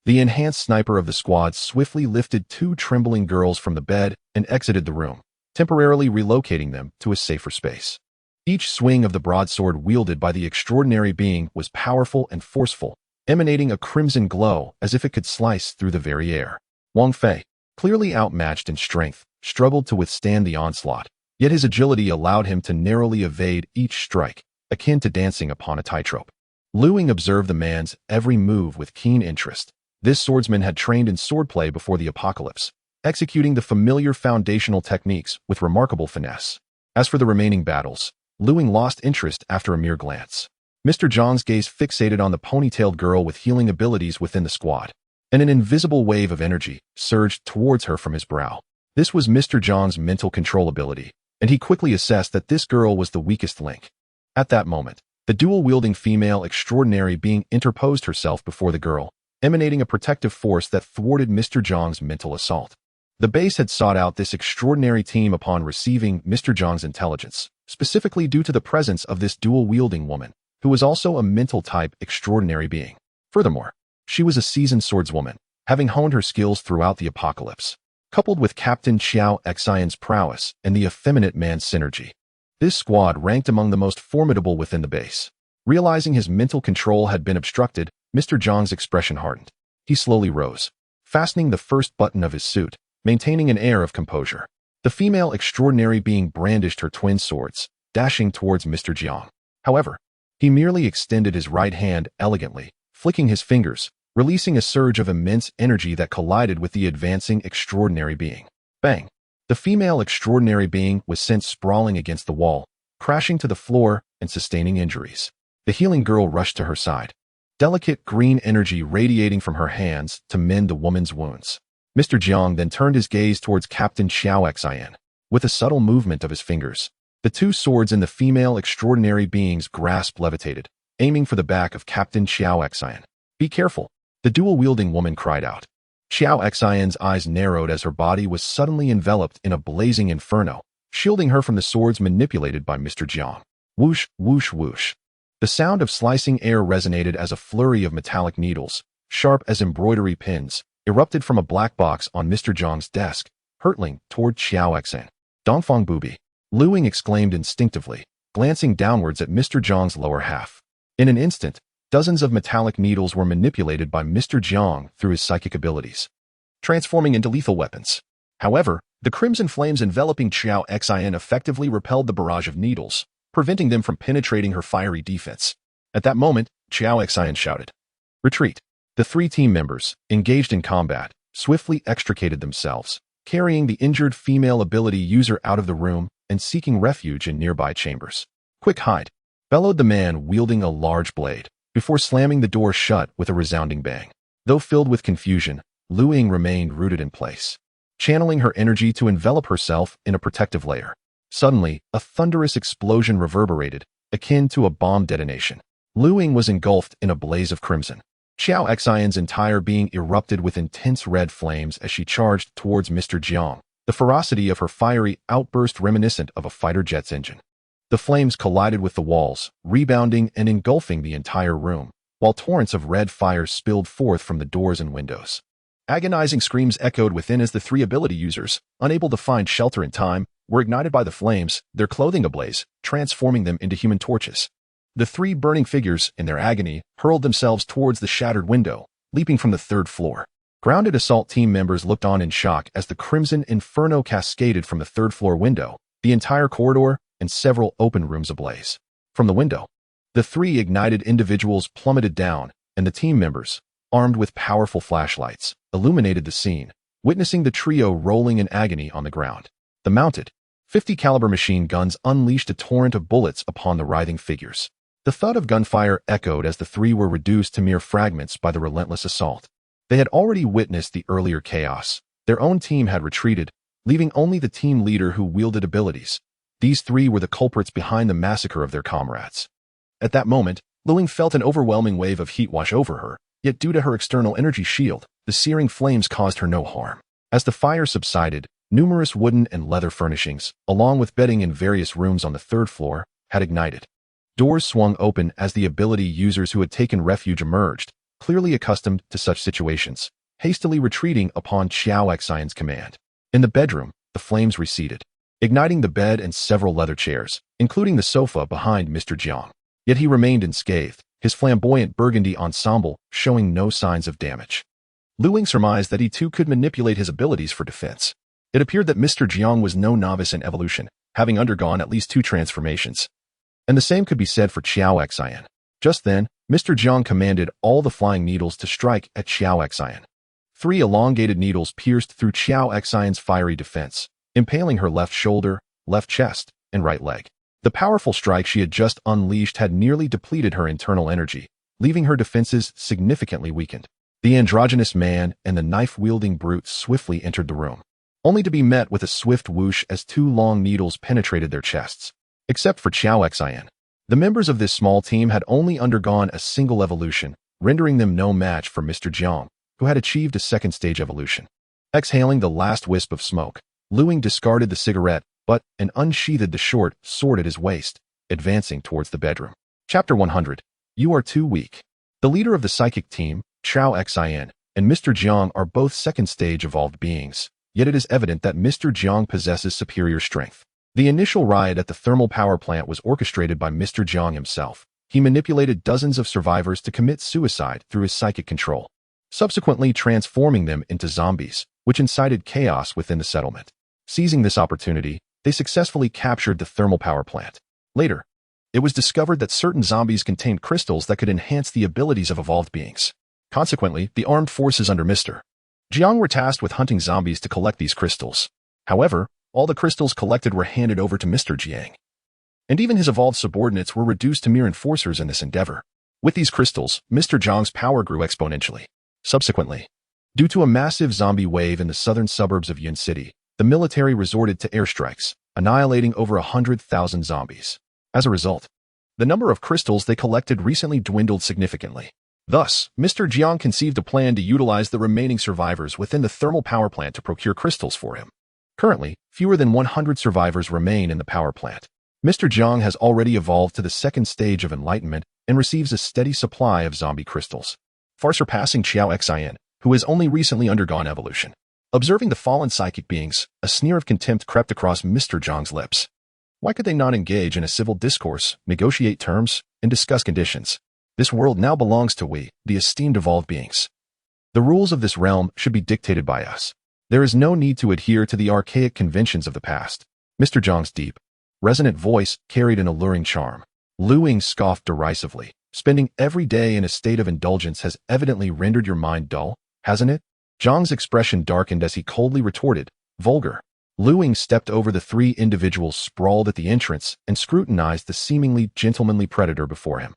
the enhanced sniper of the squad swiftly lifted 2 trembling girls from the bed and exited the room, temporarily relocating them to a safer space. Each swing of the broadsword wielded by the extraordinary being was powerful and forceful, emanating a crimson glow as if it could slice through the very air. Wang Fei, clearly outmatched in strength, struggled to withstand the onslaught, yet his agility allowed him to narrowly evade each strike, akin to dancing upon a tightrope. Lu Ying observed the man's every move with keen interest. This swordsman had trained in swordplay before the apocalypse, executing the familiar foundational techniques with remarkable finesse. As for the remaining battles, Lu Ying lost interest after a mere glance. Mr. Jiang's gaze fixated on the ponytailed girl with healing abilities within the squad, and an invisible wave of energy surged towards her from his brow. This was Mr. Jiang's mental control ability, and he quickly assessed that this girl was the weakest link. At that moment, the dual-wielding female extraordinary being interposed herself before the girl, emanating a protective force that thwarted Mr. Jiang's mental assault. The base had sought out this extraordinary team upon receiving Mr. Jiang's intelligence, specifically due to the presence of this dual-wielding woman, who was also a mental-type extraordinary being. Furthermore, she was a seasoned swordswoman, having honed her skills throughout the apocalypse. Coupled with Captain Xiao Xian's prowess and the effeminate man's synergy, this squad ranked among the most formidable within the base. Realizing his mental control had been obstructed, Mr. Jiang's expression hardened. He slowly rose, fastening the first button of his suit, maintaining an air of composure. The female extraordinary being brandished her twin swords, dashing towards Mr. Jiang. However, he merely extended his right hand elegantly, flicking his fingers, releasing a surge of immense energy that collided with the advancing extraordinary being. Bang! The female extraordinary being was sent sprawling against the wall, crashing to the floor and sustaining injuries. The healing girl rushed to her side, delicate green energy radiating from her hands to mend the woman's wounds. Mr. Jiang then turned his gaze towards Captain Xiao Xian. With a subtle movement of his fingers, the 2 swords in the female extraordinary being's grasp levitated, aiming for the back of Captain Xiao Xian. "Be careful," the dual-wielding woman cried out. Xiao Xian's eyes narrowed as her body was suddenly enveloped in a blazing inferno, shielding her from the swords manipulated by Mr. Jiang. Whoosh, whoosh, whoosh. The sound of slicing air resonated as a flurry of metallic needles, sharp as embroidery pins, erupted from a black box on Mr. Jiang's desk, hurtling toward Xiao Xian. "Dongfang booby," Lu Ying exclaimed instinctively, glancing downwards at Mr. Jiang's lower half. In an instant, dozens of metallic needles were manipulated by Mr. Jiang through his psychic abilities, transforming into lethal weapons. However, the crimson flames enveloping Xiao Xian effectively repelled the barrage of needles, preventing them from penetrating her fiery defense. At that moment, Xiao Xian shouted, "Retreat!" The 3 team members, engaged in combat, swiftly extricated themselves, carrying the injured female ability user out of the room and seeking refuge in nearby chambers. "Quick hide!" bellowed the man wielding a large blade, before slamming the door shut with a resounding bang. Though filled with confusion, Lu Ying remained rooted in place, channeling her energy to envelop herself in a protective layer. Suddenly, a thunderous explosion reverberated, akin to a bomb detonation. Lu Ying was engulfed in a blaze of crimson. Xiao Xian's entire being erupted with intense red flames as she charged towards Mr. Jiang, the ferocity of her fiery outburst reminiscent of a fighter jet's engine. The flames collided with the walls, rebounding and engulfing the entire room, while torrents of red fire spilled forth from the doors and windows. Agonizing screams echoed within as the 3 ability users, unable to find shelter in time, were ignited by the flames, their clothing ablaze, transforming them into human torches. The 3 burning figures, in their agony, hurled themselves towards the shattered window, leaping from the 3rd floor. Grounded assault team members looked on in shock as the crimson inferno cascaded from the 3rd floor window, the entire corridor, and several open rooms ablaze. From the window, the 3 ignited individuals plummeted down, and the team members, armed with powerful flashlights, illuminated the scene, witnessing the trio rolling in agony on the ground. The mounted, .50 caliber machine guns unleashed a torrent of bullets upon the writhing figures. The thud of gunfire echoed as the three were reduced to mere fragments by the relentless assault. They had already witnessed the earlier chaos. Their own team had retreated, leaving only the team leader who wielded abilities. These three were the culprits behind the massacre of their comrades. At that moment, Ying felt an overwhelming wave of heat wash over her, yet due to her external energy shield, the searing flames caused her no harm. As the fire subsided, numerous wooden and leather furnishings, along with bedding in various rooms on the third floor, had ignited. Doors swung open as the ability users who had taken refuge emerged, clearly accustomed to such situations, hastily retreating upon Xiao Xian's command. In the bedroom, the flames receded, igniting the bed and several leather chairs, including the sofa behind Mr. Jiang. Yet he remained unscathed, his flamboyant burgundy ensemble showing no signs of damage. Ying surmised that he too could manipulate his abilities for defense. It appeared that Mr. Jiang was no novice in evolution, having undergone at least 2 transformations. And the same could be said for Xiao Xian. Just then, Mr. Jiang commanded all the flying needles to strike at Xiao Xian. 3 elongated needles pierced through Xiao Xian's fiery defense, impaling her left shoulder, left chest, and right leg. The powerful strike she had just unleashed had nearly depleted her internal energy, leaving her defenses significantly weakened. The androgynous man and the knife-wielding brute swiftly entered the room, only to be met with a swift whoosh as 2 long needles penetrated their chests. Except for Xiao Xian, the members of this small team had only undergone a single evolution, rendering them no match for Mr. Jiang, who had achieved a second-stage evolution. Exhaling the last wisp of smoke, Ying discarded the cigarette, but unsheathed the short sword at his waist, advancing towards the bedroom. Chapter 100. You are too weak. The leader of the psychic team, Xiao Xian, and Mr. Jiang are both second-stage evolved beings, yet it is evident that Mr. Jiang possesses superior strength. The initial riot at the thermal power plant was orchestrated by Mr. Jiang himself. He manipulated dozens of survivors to commit suicide through his psychic control, subsequently transforming them into zombies, which incited chaos within the settlement. Seizing this opportunity, they successfully captured the thermal power plant. Later, it was discovered that certain zombies contained crystals that could enhance the abilities of evolved beings. Consequently, the armed forces under Mr. Jiang were tasked with hunting zombies to collect these crystals. However, all the crystals collected were handed over to Mr. Jiang, and even his evolved subordinates were reduced to mere enforcers in this endeavor. With these crystals, Mr. Jiang's power grew exponentially. Subsequently, due to a massive zombie wave in the southern suburbs of Yun City, the military resorted to airstrikes, annihilating over 100,000 zombies. As a result, the number of crystals they collected recently dwindled significantly. Thus, Mr. Jiang conceived a plan to utilize the remaining survivors within the thermal power plant to procure crystals for him. Currently, fewer than 100 survivors remain in the power plant. Mr. Jiang has already evolved to the second stage of enlightenment and receives a steady supply of zombie crystals, far surpassing Xiao Xian, who has only recently undergone evolution. Observing the fallen psychic beings, a sneer of contempt crept across Mr. Jiang's lips. Why could they not engage in a civil discourse, negotiate terms, and discuss conditions? This world now belongs to we, the esteemed evolved beings. The rules of this realm should be dictated by us. There is no need to adhere to the archaic conventions of the past. Mr. Jiang's deep, resonant voice carried an alluring charm. Ying scoffed derisively. Spending every day in a state of indulgence has evidently rendered your mind dull, hasn't it? Jiang's expression darkened as he coldly retorted, vulgar. Ying stepped over the 3 individuals sprawled at the entrance and scrutinized the seemingly gentlemanly predator before him.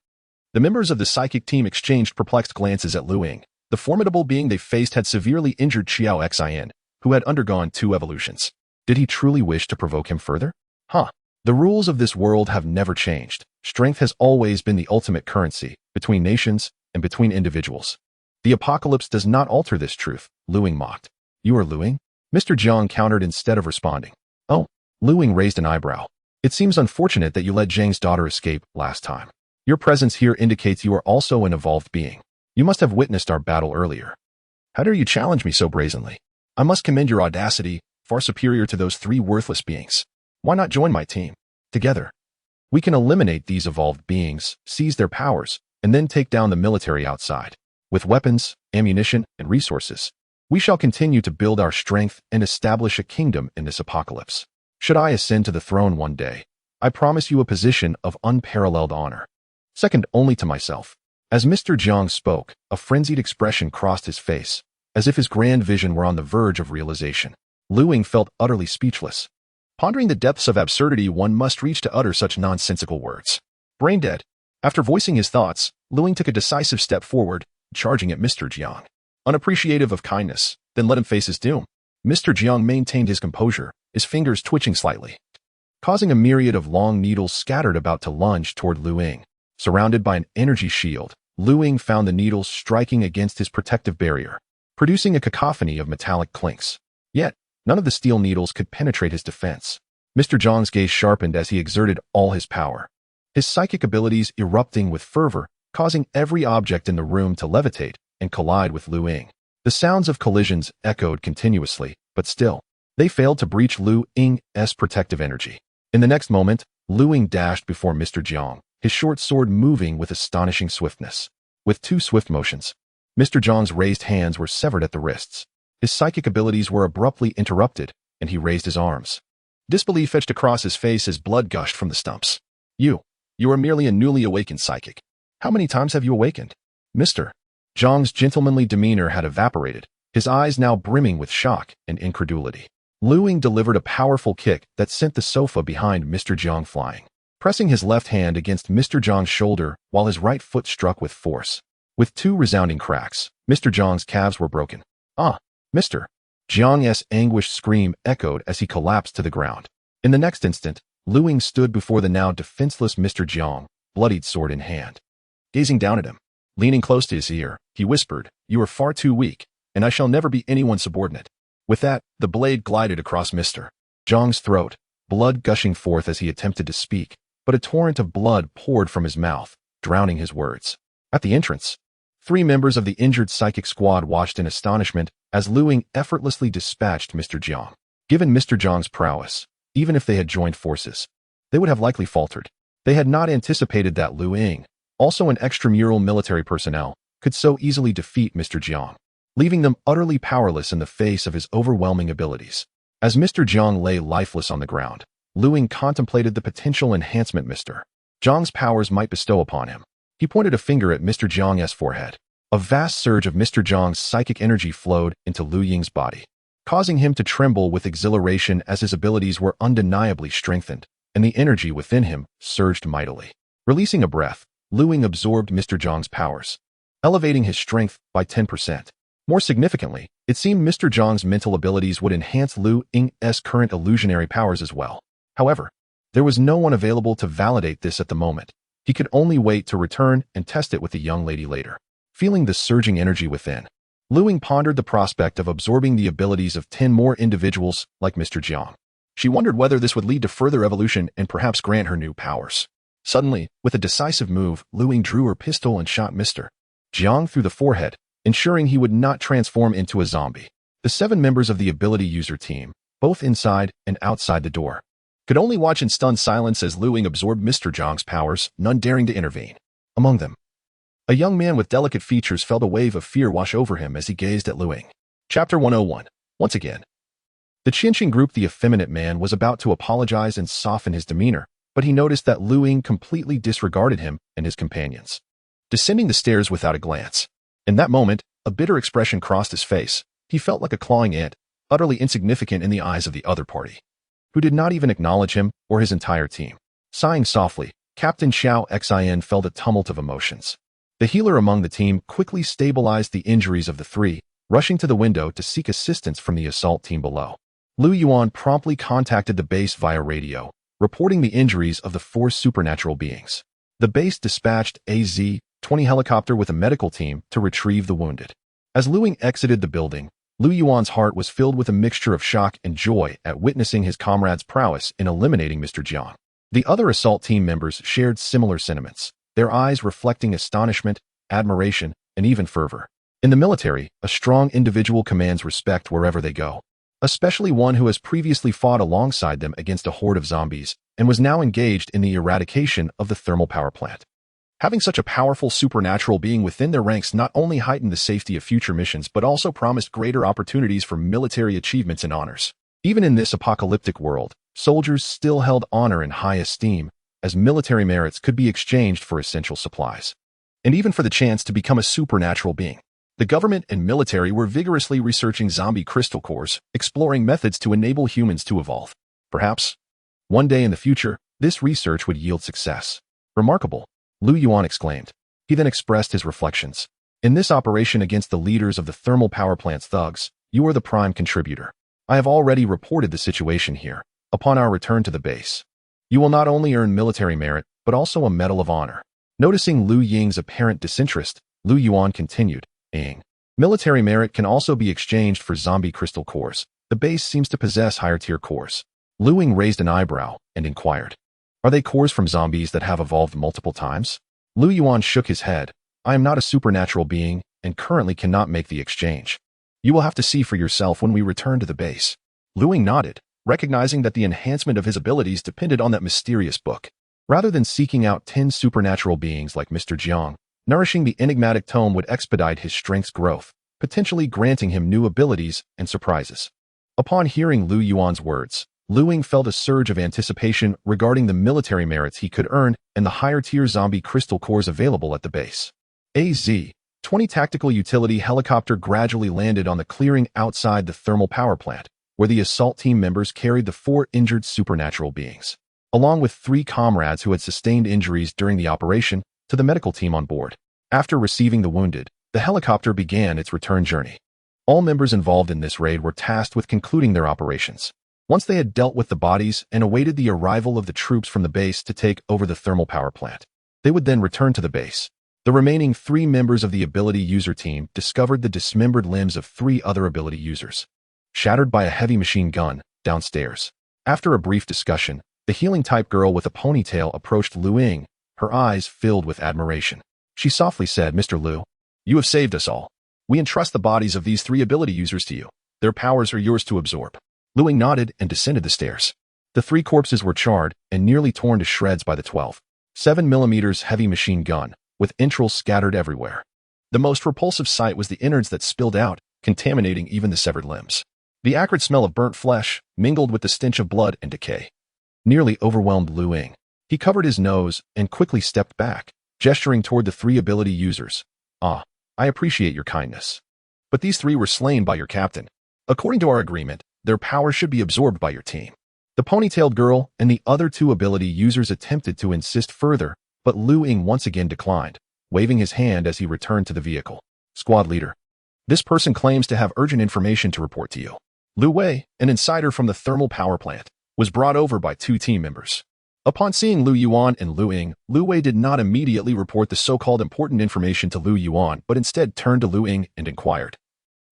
The members of the psychic team exchanged perplexed glances at Ying. The formidable being they faced had severely injured Xiao Xian, who had undergone 2 evolutions. Did he truly wish to provoke him further? The rules of this world have never changed. Strength has always been the ultimate currency, between nations and between individuals. The apocalypse does not alter this truth, Ying mocked. You are Ying? Mr. Jiang countered instead of responding. Oh, Ying raised an eyebrow. It seems unfortunate that you let Zhang's daughter escape last time. Your presence here indicates you are also an evolved being. You must have witnessed our battle earlier. How dare you challenge me so brazenly? I must commend your audacity, far superior to those 3 worthless beings. Why not join my team? Together, we can eliminate these evolved beings, seize their powers, and then take down the military outside. With weapons, ammunition, and resources, we shall continue to build our strength and establish a kingdom in this apocalypse. Should I ascend to the throne one day, I promise you a position of unparalleled honor, second only to myself. As Mr. Jiang spoke, a frenzied expression crossed his face, as if his grand vision were on the verge of realization. Ying felt utterly speechless. Pondering the depths of absurdity one must reach to utter such nonsensical words. Brain dead. After voicing his thoughts, Lu Ying took a decisive step forward, charging at Mr. Jiang. Unappreciative of kindness, then let him face his doom. Mr. Jiang maintained his composure, his fingers twitching slightly, causing a myriad of long needles scattered about to lunge toward Lu Ying. Surrounded by an energy shield, Lu Ying found the needles striking against his protective barrier, producing a cacophony of metallic clinks. Yet, none of the steel needles could penetrate his defense. Mr. Jiang's gaze sharpened as he exerted all his power, his psychic abilities erupting with fervor, causing every object in the room to levitate and collide with Lu Ying. The sounds of collisions echoed continuously, but still, they failed to breach Lu Ying's protective energy. In the next moment, Lu Ying dashed before Mr. Jiang, his short sword moving with astonishing swiftness. With two swift motions, Mr. Jiang's raised hands were severed at the wrists. His psychic abilities were abruptly interrupted, and he raised his arms. Disbelief etched across his face as blood gushed from the stumps. You are merely a newly awakened psychic. How many times have you awakened? Mr. Jiang's gentlemanly demeanor had evaporated, his eyes now brimming with shock and incredulity. Lu Ying delivered a powerful kick that sent the sofa behind Mr. Jiang flying, pressing his left hand against Mr. Jiang's shoulder while his right foot struck with force. With two resounding cracks, Mr. Jiang's calves were broken. Mr. Jiang's anguished scream echoed as he collapsed to the ground. In the next instant, Lu Ying stood before the now defenseless Mr. Jiang, bloodied sword in hand. Gazing down at him, leaning close to his ear, he whispered, "You are far too weak, and I shall never be anyone's subordinate." With that, the blade glided across Mr. Jiang's throat, blood gushing forth as he attempted to speak, but a torrent of blood poured from his mouth, drowning his words. At the entrance, 3 members of the injured psychic squad watched in astonishment as Lu Ying effortlessly dispatched Mr. Jiang. Given Mr. Jiang's prowess, even if they had joined forces, they would have likely faltered. They had not anticipated that Lu Ying, also an extramural military personnel, could so easily defeat Mr. Jiang, leaving them utterly powerless in the face of his overwhelming abilities. As Mr. Jiang lay lifeless on the ground, Lu Ying contemplated the potential enhancement Mr. Jiang's powers might bestow upon him. He pointed a finger at Mr. Jiang's forehead. A vast surge of Mr. Jiang's psychic energy flowed into Lu Ying's body, causing him to tremble with exhilaration as his abilities were undeniably strengthened, and the energy within him surged mightily. Releasing a breath, Lu Ying absorbed Mr. Jiang's powers, elevating his strength by 10%. More significantly, it seemed Mr. Jiang's mental abilities would enhance Lu Ying's current illusionary powers as well. However, there was no one available to validate this at the moment. He could only wait to return and test it with the young lady later. Feeling the surging energy within, Lu Ying pondered the prospect of absorbing the abilities of 10 more individuals like Mr. Jiang. She wondered whether this would lead to further evolution and perhaps grant her new powers. Suddenly, with a decisive move, Lu Ying drew her pistol and shot Mr. Jiang through the forehead, ensuring he would not transform into a zombie. The 7 members of the ability user team, both inside and outside the door, could only watch in stunned silence as Lu Ying absorbed Mr. Jiang's powers, none daring to intervene. Among them, a young man with delicate features felt a wave of fear wash over him as he gazed at Lu Ying. Chapter 101. Once again. The Qianqing group, the effeminate man, was about to apologize and soften his demeanor, but he noticed that Lu Ying completely disregarded him and his companions, descending the stairs without a glance. In that moment, a bitter expression crossed his face. He felt like a clawing ant, utterly insignificant in the eyes of the other party, who did not even acknowledge him or his entire team. Sighing softly, Captain Xiao Xin felt a tumult of emotions. The healer among the team quickly stabilized the injuries of the 3, rushing to the window to seek assistance from the assault team below. Lu Yuan promptly contacted the base via radio, reporting the injuries of the 4 supernatural beings. The base dispatched a Z-20 helicopter with a medical team to retrieve the wounded. As Lu Ying exited the building, Lu Yuan's heart was filled with a mixture of shock and joy at witnessing his comrades' prowess in eliminating Mr. Jiang. The other assault team members shared similar sentiments, their eyes reflecting astonishment, admiration, and even fervor. In the military, a strong individual commands respect wherever they go, especially one who has previously fought alongside them against a horde of zombies and was now engaged in the eradication of the thermal power plant. Having such a powerful supernatural being within their ranks not only heightened the safety of future missions but also promised greater opportunities for military achievements and honors. Even in this apocalyptic world, soldiers still held honor in high esteem, as military merits could be exchanged for essential supplies, and even for the chance to become a supernatural being. The government and military were vigorously researching zombie crystal cores, exploring methods to enable humans to evolve. Perhaps, one day in the future, this research would yield success. Remarkable, Lu Yuan exclaimed. He then expressed his reflections. In this operation against the leaders of the thermal power plant's thugs, you are the prime contributor. I have already reported the situation here. Upon our return to the base, you will not only earn military merit, but also a Medal of Honor. Noticing Lu Ying's apparent disinterest, Lu Yuan continued, Ying. Military merit can also be exchanged for zombie crystal cores. The base seems to possess higher-tier cores. Lu Ying raised an eyebrow and inquired, are they cores from zombies that have evolved multiple times? Lu Yuan shook his head. I am not a supernatural being and currently cannot make the exchange. You will have to see for yourself when we return to the base. Lu Ying nodded, recognizing that the enhancement of his abilities depended on that mysterious book. Rather than seeking out 10 supernatural beings like Mr. Jiang, nourishing the enigmatic tome would expedite his strength's growth, potentially granting him new abilities and surprises. Upon hearing Lu Yuan's words, Lu Ying felt a surge of anticipation regarding the military merits he could earn and the higher-tier zombie crystal cores available at the base. AZ-20 tactical utility helicopter gradually landed on the clearing outside the thermal power plant, where the assault team members carried the 4 injured supernatural beings, along with 3 comrades who had sustained injuries during the operation, to the medical team on board. After receiving the wounded, the helicopter began its return journey. All members involved in this raid were tasked with concluding their operations. Once they had dealt with the bodies and awaited the arrival of the troops from the base to take over the thermal power plant, they would then return to the base. The remaining 3 members of the ability user team discovered the dismembered limbs of 3 other ability users, shattered by a heavy machine gun, downstairs. After a brief discussion, the healing-type girl with a ponytail approached Lu Ying, her eyes filled with admiration. She softly said, Mr. Lu, you have saved us all. We entrust the bodies of these 3 ability users to you. Their powers are yours to absorb. Lu Ying nodded and descended the stairs. The 3 corpses were charred and nearly torn to shreds by the 12.7mm heavy machine gun, with entrails scattered everywhere. The most repulsive sight was the innards that spilled out, contaminating even the severed limbs. The acrid smell of burnt flesh mingled with the stench of blood and decay. Nearly overwhelmed Lu Ying. He covered his nose and quickly stepped back, gesturing toward the 3 ability users. I appreciate your kindness. But these 3 were slain by your captain. According to our agreement, their power should be absorbed by your team. The ponytailed girl and the other 2 ability users attempted to insist further, but Lu Ying once again declined, waving his hand as he returned to the vehicle. Squad leader. This person claims to have urgent information to report to you. Lu Wei, an insider from the thermal power plant, was brought over by 2 team members. Upon seeing Lu Yuan and Lu Ying, Lu Wei did not immediately report the so-called important information to Lu Yuan, but instead turned to Lu Ying and inquired,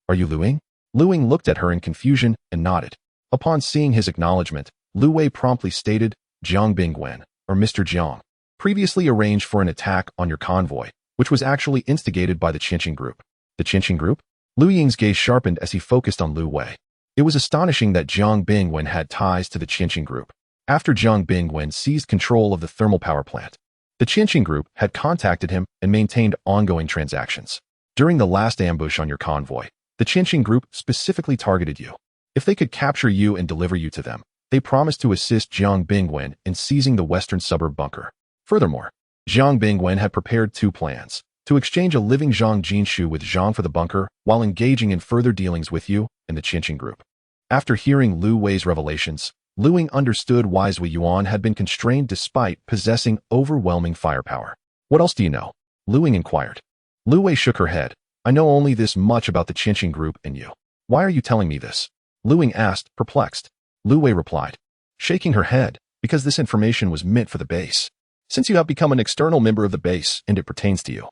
Are you Lu Ying? Lu Ying looked at her in confusion and nodded. Upon seeing his acknowledgement, Lu Wei promptly stated, Jiang Bingwen, or Mr. Jiang, previously arranged for an attack on your convoy, which was actually instigated by the Qianqing group. The Qianqing group? Lu Ying's gaze sharpened as he focused on Lu Wei. It was astonishing that Jiang Bingwen had ties to the Qianqing group. After Jiang Bingwen seized control of the thermal power plant, the Qianqing group had contacted him and maintained ongoing transactions. During the last ambush on your convoy, the Qianqing group specifically targeted you. If they could capture you and deliver you to them, they promised to assist Jiang Bingwen in seizing the western suburb bunker. Furthermore, Jiang Bingwen had prepared 2 plans: to exchange a living Zhang Jinshu with Zhang for the bunker while engaging in further dealings with you and the Qianqing group. After hearing Lu Wei's revelations, Lu Ying understood why Zhui Yuan had been constrained despite possessing overwhelming firepower. What else do you know? Lu Ying inquired. Lu Wei shook her head. I know only this much about the Qianqing group and you. Why are you telling me this? Lu Ying asked, perplexed. Lu Wei replied, shaking her head, because this information was meant for the base. Since you have become an external member of the base and it pertains to you.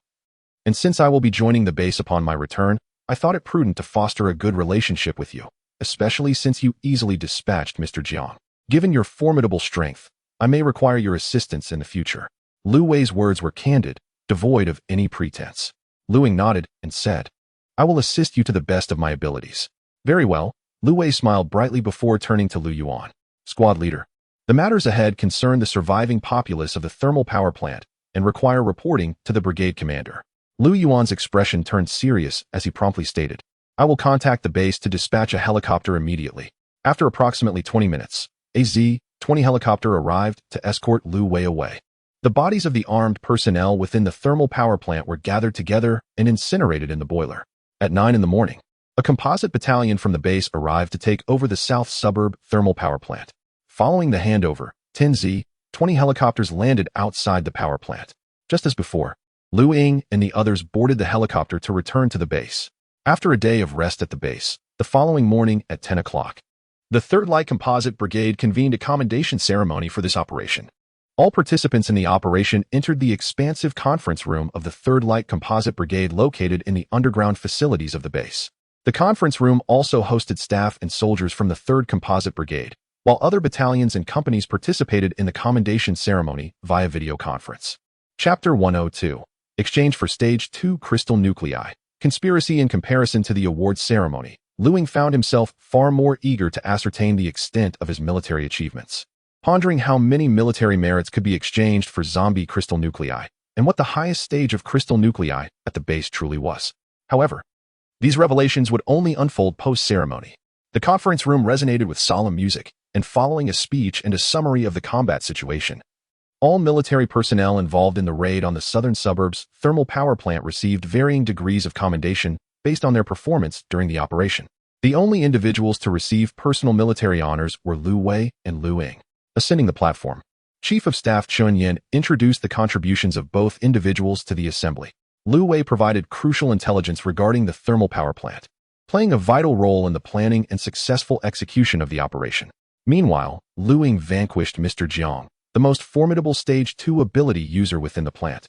And since I will be joining the base upon my return, I thought it prudent to foster a good relationship with you, especially since you easily dispatched Mr. Jiang. Given your formidable strength, I may require your assistance in the future. Lu Wei's words were candid, devoid of any pretense. Lu Ying nodded and said, I will assist you to the best of my abilities. Very well. Lu Wei smiled brightly before turning to Lu Yuan. Squad leader. The matters ahead concern the surviving populace of the thermal power plant and require reporting to the brigade commander. Lu Yuan's expression turned serious as he promptly stated, I will contact the base to dispatch a helicopter immediately. After approximately 20 minutes, a Z-20 helicopter arrived to escort Lu Wei away. The bodies of the armed personnel within the thermal power plant were gathered together and incinerated in the boiler. At 9 in the morning, a composite battalion from the base arrived to take over the south suburb thermal power plant. Following the handover, 10Z-20 helicopters landed outside the power plant. Just as before, Lu Ying and the others boarded the helicopter to return to the base. After a day of rest at the base, the following morning at 10 o'clock, the 3rd Light Composite Brigade convened a commendation ceremony for this operation. All participants in the operation entered the expansive conference room of the 3rd Light Composite Brigade located in the underground facilities of the base. The conference room also hosted staff and soldiers from the 3rd Composite Brigade, while other battalions and companies participated in the commendation ceremony via video conference. Chapter 102. Exchange for Stage 2 Crystal Nuclei. Conspiracy. In comparison to the awards ceremony, Lu Ying found himself far more eager to ascertain the extent of his military achievements. Pondering how many military merits could be exchanged for zombie crystal nuclei, and what the highest stage of crystal nuclei at the base truly was. However, these revelations would only unfold post-ceremony. The conference room resonated with solemn music, and following a speech and a summary of the combat situation, all military personnel involved in the raid on the southern suburbs thermal power plant received varying degrees of commendation based on their performance during the operation. The only individuals to receive personal military honors were Lu Wei and Lu Ying. Ascending the platform, Chief of Staff Chun Yin introduced the contributions of both individuals to the assembly. Lu Wei provided crucial intelligence regarding the thermal power plant, playing a vital role in the planning and successful execution of the operation. Meanwhile, Lu Ying vanquished Mr. Jiang, the most formidable Stage 2 ability user within the plant,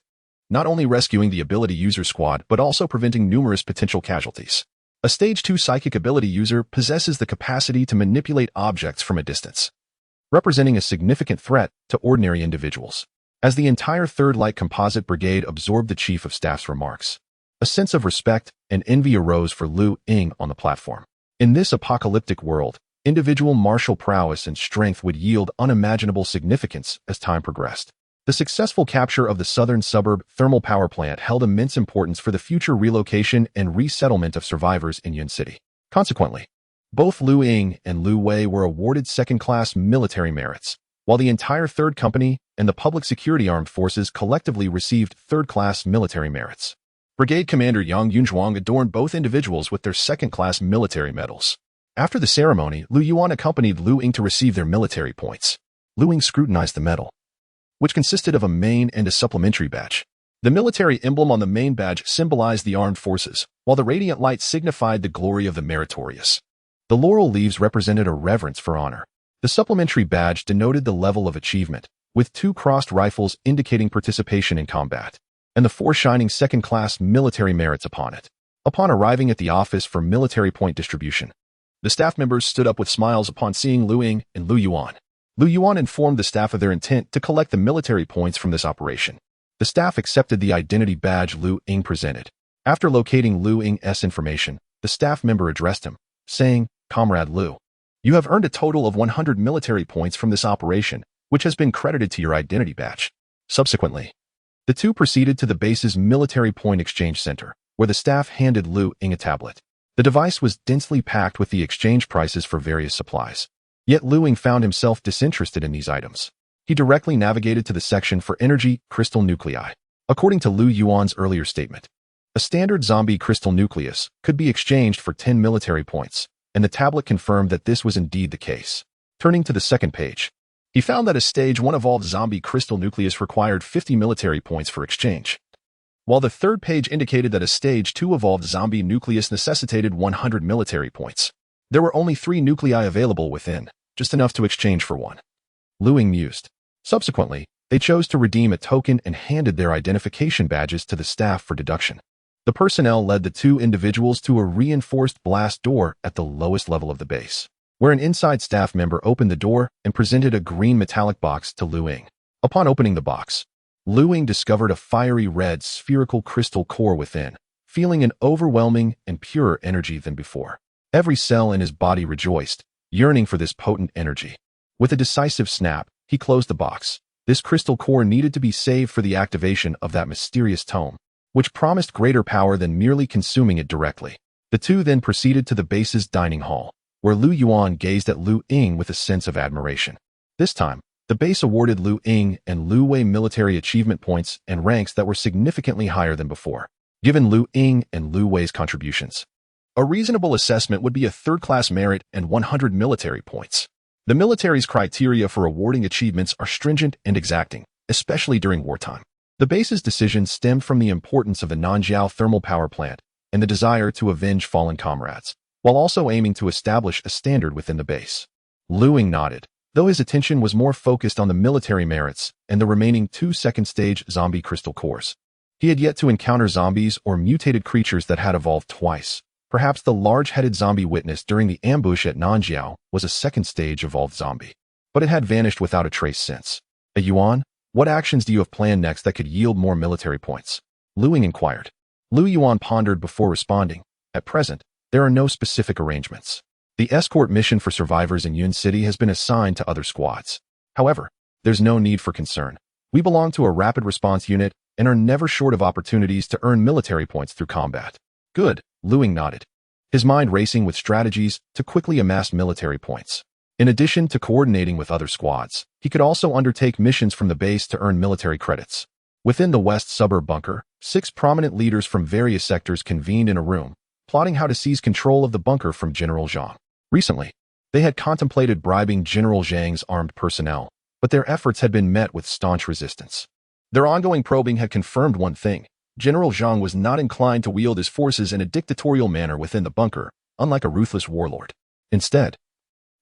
not only rescuing the ability user squad but also preventing numerous potential casualties. A Stage 2 psychic ability user possesses the capacity to manipulate objects from a distance, representing a significant threat to ordinary individuals. As the entire 3rd Light Composite Brigade absorbed the Chief of Staff's remarks, a sense of respect and envy arose for Lu Ying on the platform. In this apocalyptic world, individual martial prowess and strength would yield unimaginable significance as time progressed. The successful capture of the southern suburb thermal power plant held immense importance for the future relocation and resettlement of survivors in Yun City. Consequently, both Lu Ying and Lu Wei were awarded second-class military merits, while the entire 3rd Company and the Public Security Armed Forces collectively received third-class military merits. Brigade Commander Yang Yunzhuang adorned both individuals with their second-class military medals. After the ceremony, Lu Yuan accompanied Lu Ying to receive their military points. Lu Ying scrutinized the medal, which consisted of a main and a supplementary badge. The military emblem on the main badge symbolized the armed forces, while the radiant light signified the glory of the meritorious. The laurel leaves represented a reverence for honor. The supplementary badge denoted the level of achievement, with 2 crossed rifles indicating participation in combat, and the 4 shining second-class military merits upon it. Upon arriving at the office for military point distribution, the staff members stood up with smiles upon seeing Lu Ying and Lu Yuan. Lu Yuan informed the staff of their intent to collect the military points from this operation. The staff accepted the identity badge Lu Ying presented. After locating Lu Ying's information, the staff member addressed him, saying, "Comrade Lu, you have earned a total of 100 military points from this operation, which has been credited to your identity badge." Subsequently, the two proceeded to the base's military point exchange center, where the staff handed Lu Ying a tablet. The device was densely packed with the exchange prices for various supplies. Yet Lu Ying found himself disinterested in these items. He directly navigated to the section for energy crystal nuclei. According to Lu Yuan's earlier statement, a standard zombie crystal nucleus could be exchanged for 10 military points, and the tablet confirmed that this was indeed the case. Turning to the second page, he found that a Stage 1 evolved zombie crystal nucleus required 50 military points for exchange, while the third page indicated that a Stage 2 evolved zombie nucleus necessitated 100 military points. There were only 3 nuclei available within, just enough to exchange for one. Lu Ying mused. Subsequently, they chose to redeem a token and handed their identification badges to the staff for deduction. The personnel led the 2 individuals to a reinforced blast door at the lowest level of the base, where an inside staff member opened the door and presented a green metallic box to Lu Ying. Upon opening the box, Lu Ying discovered a fiery red spherical crystal core within, feeling an overwhelming and purer energy than before. Every cell in his body rejoiced, yearning for this potent energy. With a decisive snap, he closed the box. This crystal core needed to be saved for the activation of that mysterious tome, which promised greater power than merely consuming it directly. The two then proceeded to the base's dining hall, where Lu Yuan gazed at Lu Ying with a sense of admiration. This time, the base awarded Lu Ying and Lu Wei military achievement points and ranks that were significantly higher than before. Given Lu Ying and Lu Wei's contributions, a reasonable assessment would be a third-class merit and 100 military points. The military's criteria for awarding achievements are stringent and exacting, especially during wartime. The base's decision stemmed from the importance of the Nanjiao thermal power plant and the desire to avenge fallen comrades, while also aiming to establish a standard within the base. Lu Ying nodded, though his attention was more focused on the military merits and the remaining 2 second-stage zombie crystal cores. He had yet to encounter zombies or mutated creatures that had evolved twice. Perhaps the large-headed zombie witnessed during the ambush at Nanjiao was a second-stage evolved zombie, but it had vanished without a trace since. Yuan, what actions do you have planned next that could yield more military points? Lu Ying inquired. Lu Yuan pondered before responding. At present, there are no specific arrangements. The escort mission for survivors in Yun City has been assigned to other squads. However, there's no need for concern. We belong to a rapid response unit and are never short of opportunities to earn military points through combat. Good, Lu Ying nodded, his mind racing with strategies to quickly amass military points. In addition to coordinating with other squads, he could also undertake missions from the base to earn military credits. Within the west suburb bunker, 6 prominent leaders from various sectors convened in a room, plotting how to seize control of the bunker from General Zhang. Recently, they had contemplated bribing General Zhang's armed personnel, but their efforts had been met with staunch resistance. Their ongoing probing had confirmed one thing: General Zhang was not inclined to wield his forces in a dictatorial manner within the bunker, unlike a ruthless warlord. Instead,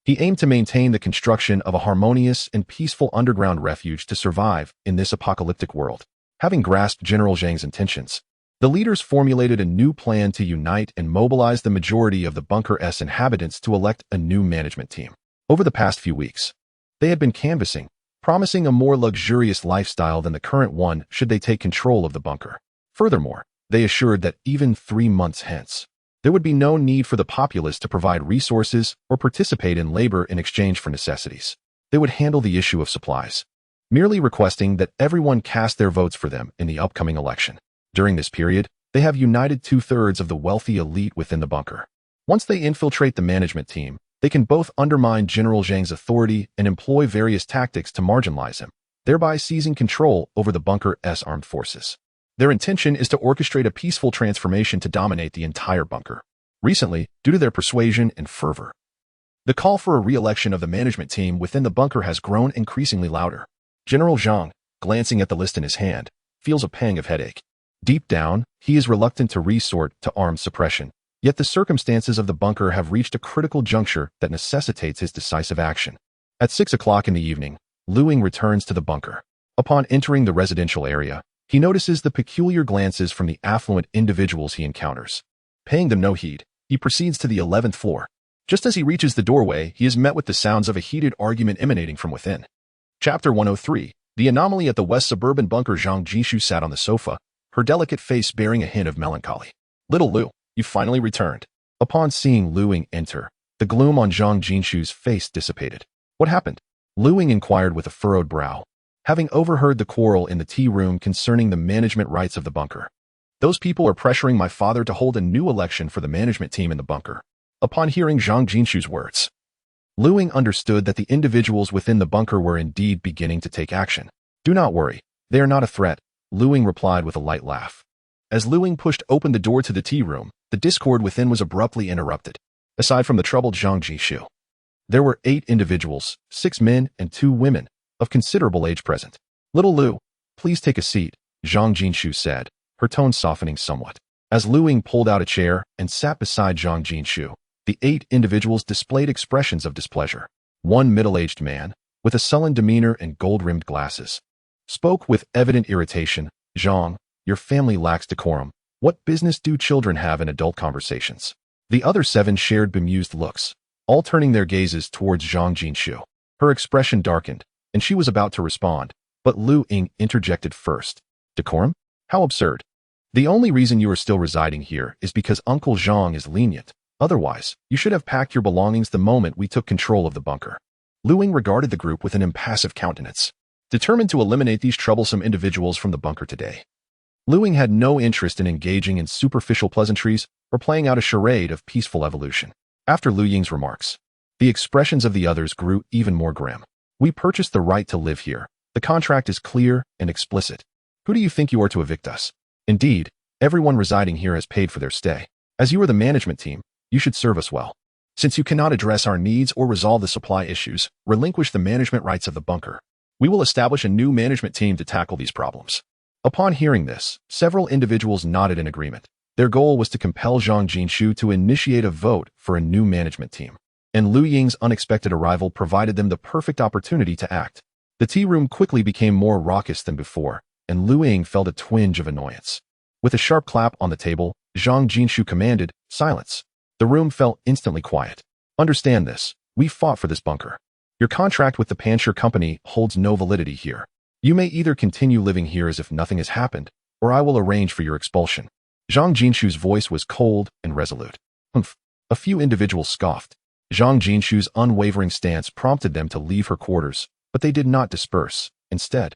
he aimed to maintain the construction of a harmonious and peaceful underground refuge to survive in this apocalyptic world. Having grasped General Zhang's intentions, the leaders formulated a new plan to unite and mobilize the majority of the bunker's inhabitants to elect a new management team. Over the past few weeks, they had been canvassing, promising a more luxurious lifestyle than the current one should they take control of the bunker. Furthermore, they assured that even 3 months hence, there would be no need for the populace to provide resources or participate in labor in exchange for necessities. They would handle the issue of supplies, merely requesting that everyone cast their votes for them in the upcoming election. During this period, they have united 2/3 of the wealthy elite within the bunker. Once they infiltrate the management team, they can both undermine General Zhang's authority and employ various tactics to marginalize him, thereby seizing control over the bunker's armed forces. Their intention is to orchestrate a peaceful transformation to dominate the entire bunker. Recently, due to their persuasion and fervor, the call for a re-election of the management team within the bunker has grown increasingly louder. General Zhang, glancing at the list in his hand, feels a pang of headache. Deep down, he is reluctant to resort to armed suppression, yet the circumstances of the bunker have reached a critical juncture that necessitates his decisive action. At 6 o'clock in the evening, Lu Ying returns to the bunker. Upon entering the residential area, he notices the peculiar glances from the affluent individuals he encounters. Paying them no heed, he proceeds to the 11th floor. Just as he reaches the doorway, he is met with the sounds of a heated argument emanating from within. Chapter 103. The anomaly at the west suburban bunker. Zhang Jishu sat on the sofa, her delicate face bearing a hint of melancholy. Little Lu, you finally returned. Upon seeing Lu Ying enter, the gloom on Zhang Jishu's face dissipated. What happened? Lu Ying inquired with a furrowed brow, having overheard the quarrel in the tea room concerning the management rights of the bunker. Those people are pressuring my father to hold a new election for the management team in the bunker. Upon hearing Zhang Jishu's words, Lu Ying understood that the individuals within the bunker were indeed beginning to take action. Do not worry, they are not a threat, Lu Ying replied with a light laugh. As Lu Ying pushed open the door to the tea room, the discord within was abruptly interrupted. Aside from the troubled Zhang Jishu, there were 8 individuals, 6 men and 2 women, of considerable age present. Little Lu, please take a seat, Zhang Jishu said, her tone softening somewhat. As Lu Ying pulled out a chair and sat beside Zhang Jishu, the 8 individuals displayed expressions of displeasure. One middle-aged man, with a sullen demeanor and gold-rimmed glasses, spoke with evident irritation. Zhang, your family lacks decorum. What business do children have in adult conversations? The other 7 shared bemused looks, all turning their gazes towards Zhang Jishu. Her expression darkened, and she was about to respond, but Lu Ying interjected first. Decorum? How absurd. The only reason you are still residing here is because Uncle Zhang is lenient. Otherwise, you should have packed your belongings the moment we took control of the bunker. Lu Ying regarded the group with an impassive countenance, determined to eliminate these troublesome individuals from the bunker today. Lu Ying had no interest in engaging in superficial pleasantries or playing out a charade of peaceful evolution. After Lu Ying's remarks, the expressions of the others grew even more grim. We purchased the right to live here. The contract is clear and explicit. Who do you think you are to evict us? Indeed, everyone residing here has paid for their stay. As you are the management team, you should serve us well. Since you cannot address our needs or resolve the supply issues, relinquish the management rights of the bunker. We will establish a new management team to tackle these problems." Upon hearing this, several individuals nodded in agreement. Their goal was to compel Zhang Jinshu to initiate a vote for a new management team. And Lu Ying's unexpected arrival provided them the perfect opportunity to act. The tea room quickly became more raucous than before, and Lu Ying felt a twinge of annoyance. With a sharp clap on the table, Zhang Jinshu commanded, "Silence." The room felt instantly quiet. "Understand this. We fought for this bunker. Your contract with the Panshir Company holds no validity here. You may either continue living here as if nothing has happened, or I will arrange for your expulsion." Zhang Jinshu's voice was cold and resolute. "Humph." A few individuals scoffed. Zhang Jinshu's unwavering stance prompted them to leave her quarters, but they did not disperse. Instead,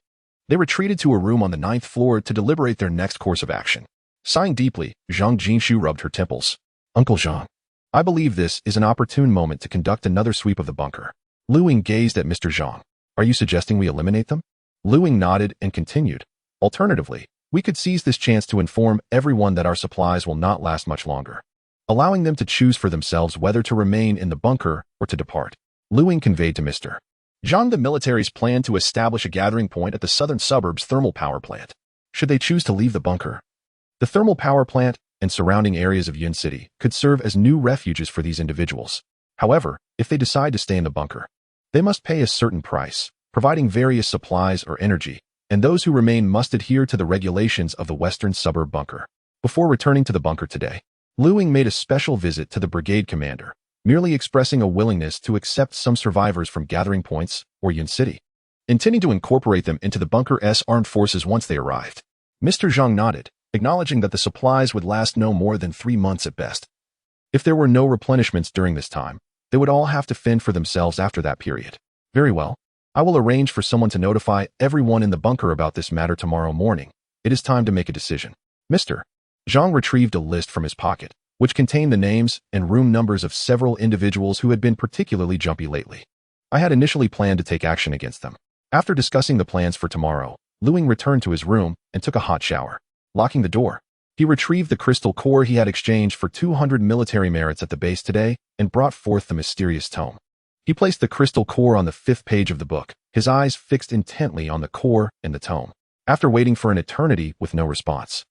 they retreated to a room on the 9th floor to deliberate their next course of action. Sighing deeply, Zhang Jinshu rubbed her temples. "Uncle Zhang, I believe this is an opportune moment to conduct another sweep of the bunker." Lu Ying gazed at Mr. Zhang. "Are you suggesting we eliminate them?" Lu Ying nodded and continued. "Alternatively, we could seize this chance to inform everyone that our supplies will not last much longer, allowing them to choose for themselves whether to remain in the bunker or to depart." Lu Ying conveyed to Mr. Zhang the military's plan to establish a gathering point at the southern suburbs thermal power plant. Should they choose to leave the bunker, the thermal power plant and surrounding areas of Yun City could serve as new refuges for these individuals. However, if they decide to stay in the bunker, they must pay a certain price, providing various supplies or energy, and those who remain must adhere to the regulations of the western suburb bunker. Before returning to the bunker today, Lu Ying made a special visit to the brigade commander, merely expressing a willingness to accept some survivors from gathering points or Yun City, intending to incorporate them into the bunker's armed forces once they arrived. Mr. Zhang nodded, acknowledging that the supplies would last no more than 3 months at best. If there were no replenishments during this time, they would all have to fend for themselves after that period. "Very well. I will arrange for someone to notify everyone in the bunker about this matter tomorrow morning. It is time to make a decision." Mr. Zhang retrieved a list from his pocket, which contained the names and room numbers of several individuals who had been particularly jumpy lately. "I had initially planned to take action against them." After discussing the plans for tomorrow, Lu Ying returned to his room and took a hot shower. Locking the door, he retrieved the crystal core he had exchanged for 200 military merits at the base today and brought forth the mysterious tome. He placed the crystal core on the 5th page of the book, his eyes fixed intently on the core and the tome. After waiting for an eternity with no response,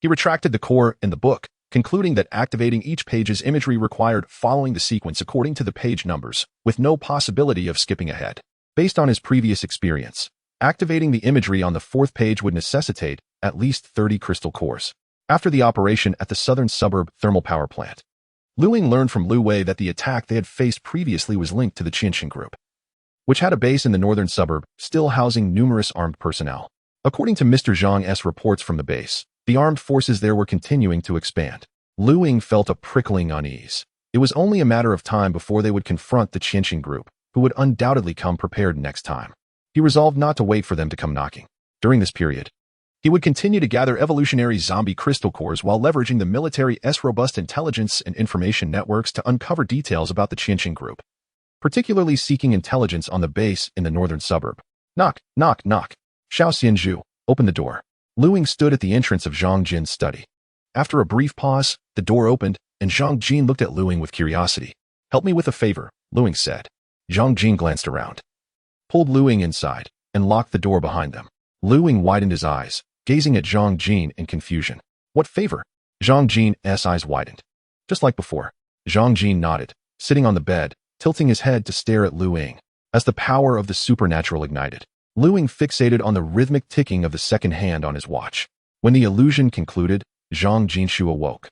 he retracted the core in the book, concluding that activating each page's imagery required following the sequence according to the page numbers, with no possibility of skipping ahead. Based on his previous experience, activating the imagery on the 4th page would necessitate at least 30 crystal cores. After the operation at the southern suburb thermal power plant, Lu Ying learned from Lu Wei that the attack they had faced previously was linked to the Qianxin group, which had a base in the northern suburb, still housing numerous armed personnel. According to Mr. Zhang's reports from the base, the armed forces there were continuing to expand. Lu Ying felt a prickling unease. It was only a matter of time before they would confront the Qianxin group, who would undoubtedly come prepared next time. He resolved not to wait for them to come knocking. During this period, he would continue to gather evolutionary zombie crystal cores while leveraging the military's robust intelligence and information networks to uncover details about the Qianxin group, particularly seeking intelligence on the base in the northern suburb. Knock, knock, knock. Xiao Xianzhu, open the door. Lu Ying stood at the entrance of Zhang Jin's study. After a brief pause, the door opened, and Zhang Jin looked at Lu Ying with curiosity. "Help me with a favor," Lu Ying said. Zhang Jin glanced around, pulled Lu Ying inside, and locked the door behind them. Lu Ying widened his eyes, gazing at Zhang Jin in confusion. "What favor?" Zhang Jin's eyes widened. Just like before, Zhang Jin nodded, sitting on the bed, tilting his head to stare at Lu Ying. As the power of the supernatural ignited, Lu Ying fixated on the rhythmic ticking of the second hand on his watch. When the illusion concluded, Zhang Jinshu awoke,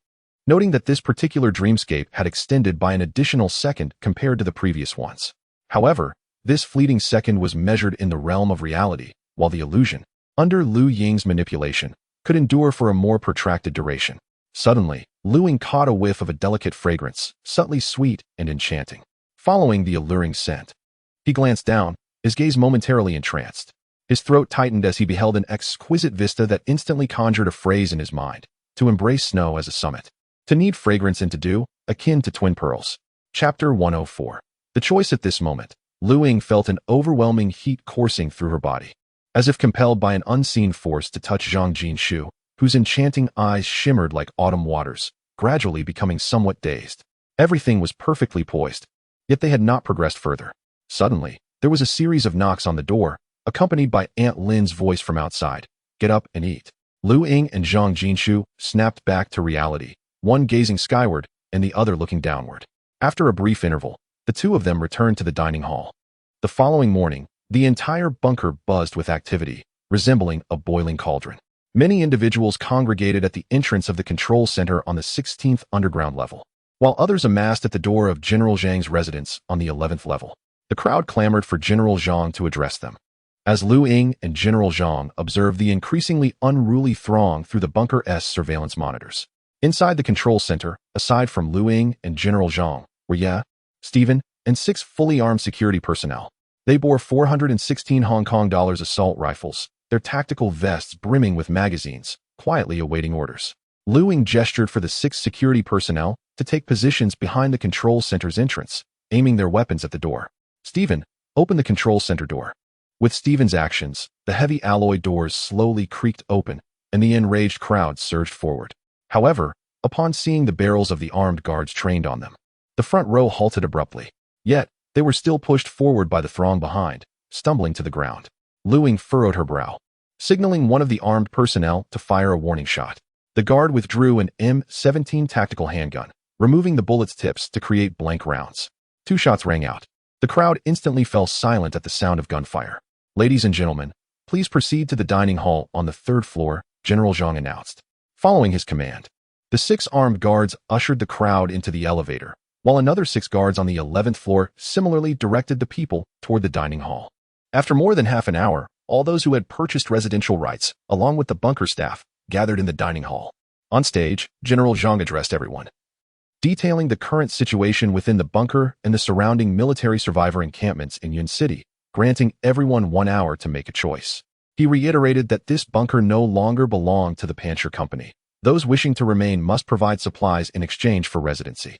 noting that this particular dreamscape had extended by an additional second compared to the previous ones. However, this fleeting second was measured in the realm of reality, while the illusion, under Lu Ying's manipulation, could endure for a more protracted duration. Suddenly, Lu Ying caught a whiff of a delicate fragrance, subtly sweet and enchanting. Following the alluring scent, he glanced down, his gaze momentarily entranced. His throat tightened as he beheld an exquisite vista that instantly conjured a phrase in his mind: to embrace snow as a summit, to knead fragrance into dew, akin to twin pearls. Chapter 104. The choice. At this moment, Lu Ying felt an overwhelming heat coursing through her body, as if compelled by an unseen force to touch Zhang Jinshu, whose enchanting eyes shimmered like autumn waters, gradually becoming somewhat dazed. Everything was perfectly poised, yet they had not progressed further. Suddenly, there was a series of knocks on the door, accompanied by Aunt Lin's voice from outside. "Get up and eat." Lu Ying and Zhang Jinshu snapped back to reality, one gazing skyward and the other looking downward. After a brief interval, the two of them returned to the dining hall. The following morning, the entire bunker buzzed with activity, resembling a boiling cauldron. Many individuals congregated at the entrance of the control center on the 16th underground level, while others amassed at the door of General Zhang's residence on the 11th level. The crowd clamored for General Zhang to address them. As Lu Ying and General Zhang observed the increasingly unruly throng through the bunker's surveillance monitors. Inside the control center, aside from Lu Ying and General Zhang, were Stephen, and 6 fully armed security personnel. They bore 416 Hong Kong dollars assault rifles, their tactical vests brimming with magazines, quietly awaiting orders. Lu Ying gestured for the 6 security personnel to take positions behind the control center's entrance, aiming their weapons at the door. Stephen, open the control center door. With Stephen's actions, the heavy alloy doors slowly creaked open, and the enraged crowd surged forward. However, upon seeing the barrels of the armed guards trained on them, the front row halted abruptly. Yet, they were still pushed forward by the throng behind, stumbling to the ground. Lu Ying furrowed her brow, signaling one of the armed personnel to fire a warning shot. The guard withdrew an M17 tactical handgun, removing the bullet's tips to create blank rounds. 2 shots rang out. The crowd instantly fell silent at the sound of gunfire. "Ladies and gentlemen, please proceed to the dining hall on the 3rd floor," General Zhang announced. Following his command, the 6 armed guards ushered the crowd into the elevator, while another 6 guards on the 11th floor similarly directed the people toward the dining hall. After more than half an hour, all those who had purchased residential rights, along with the bunker staff, gathered in the dining hall. On stage, General Zhang addressed everyone, detailing the current situation within the bunker and the surrounding military survivor encampments in Yun City, granting everyone 1 hour to make a choice. He reiterated that this bunker no longer belonged to the Pancher Company. Those wishing to remain must provide supplies in exchange for residency.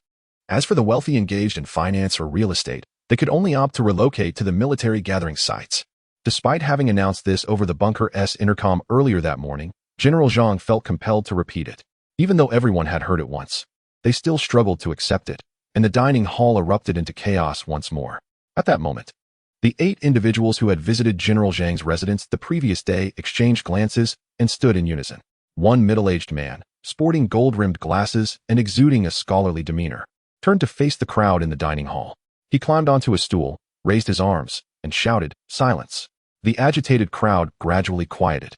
As for the wealthy engaged in finance or real estate, they could only opt to relocate to the military gathering sites. Despite having announced this over the bunker's intercom earlier that morning, General Zhang felt compelled to repeat it. Even though everyone had heard it once, they still struggled to accept it, and the dining hall erupted into chaos once more. At that moment, the 8 individuals who had visited General Zhang's residence the previous day exchanged glances and stood in unison. One middle-aged man, sporting gold-rimmed glasses and exuding a scholarly demeanor, turned to face the crowd in the dining hall. He climbed onto a stool, raised his arms, and shouted, "Silence." The agitated crowd gradually quieted,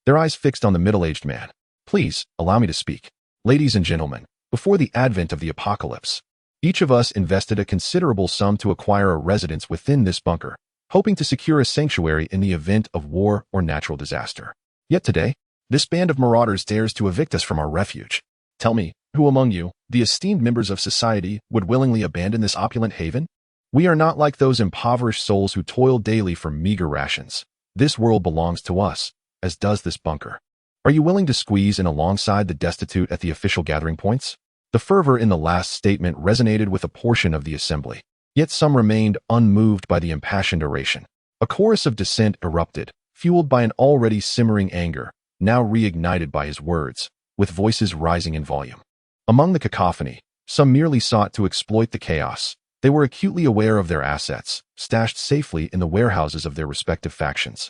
their eyes fixed on the middle-aged man. "Please, allow me to speak. Ladies and gentlemen, before the advent of the apocalypse, each of us invested a considerable sum to acquire a residence within this bunker, hoping to secure a sanctuary in the event of war or natural disaster. Yet today, this band of marauders dares to evict us from our refuge. Tell me, who among you, the esteemed members of society, would willingly abandon this opulent haven? We are not like those impoverished souls who toil daily for meager rations. This world belongs to us, as does this bunker. Are you willing to squeeze in alongside the destitute at the official gathering points?" The fervor in the last statement resonated with a portion of the assembly, yet some remained unmoved by the impassioned oration. A chorus of dissent erupted, fueled by an already simmering anger, now reignited by his words, with voices rising in volume. Among the cacophony, some merely sought to exploit the chaos. They were acutely aware of their assets, stashed safely in the warehouses of their respective factions.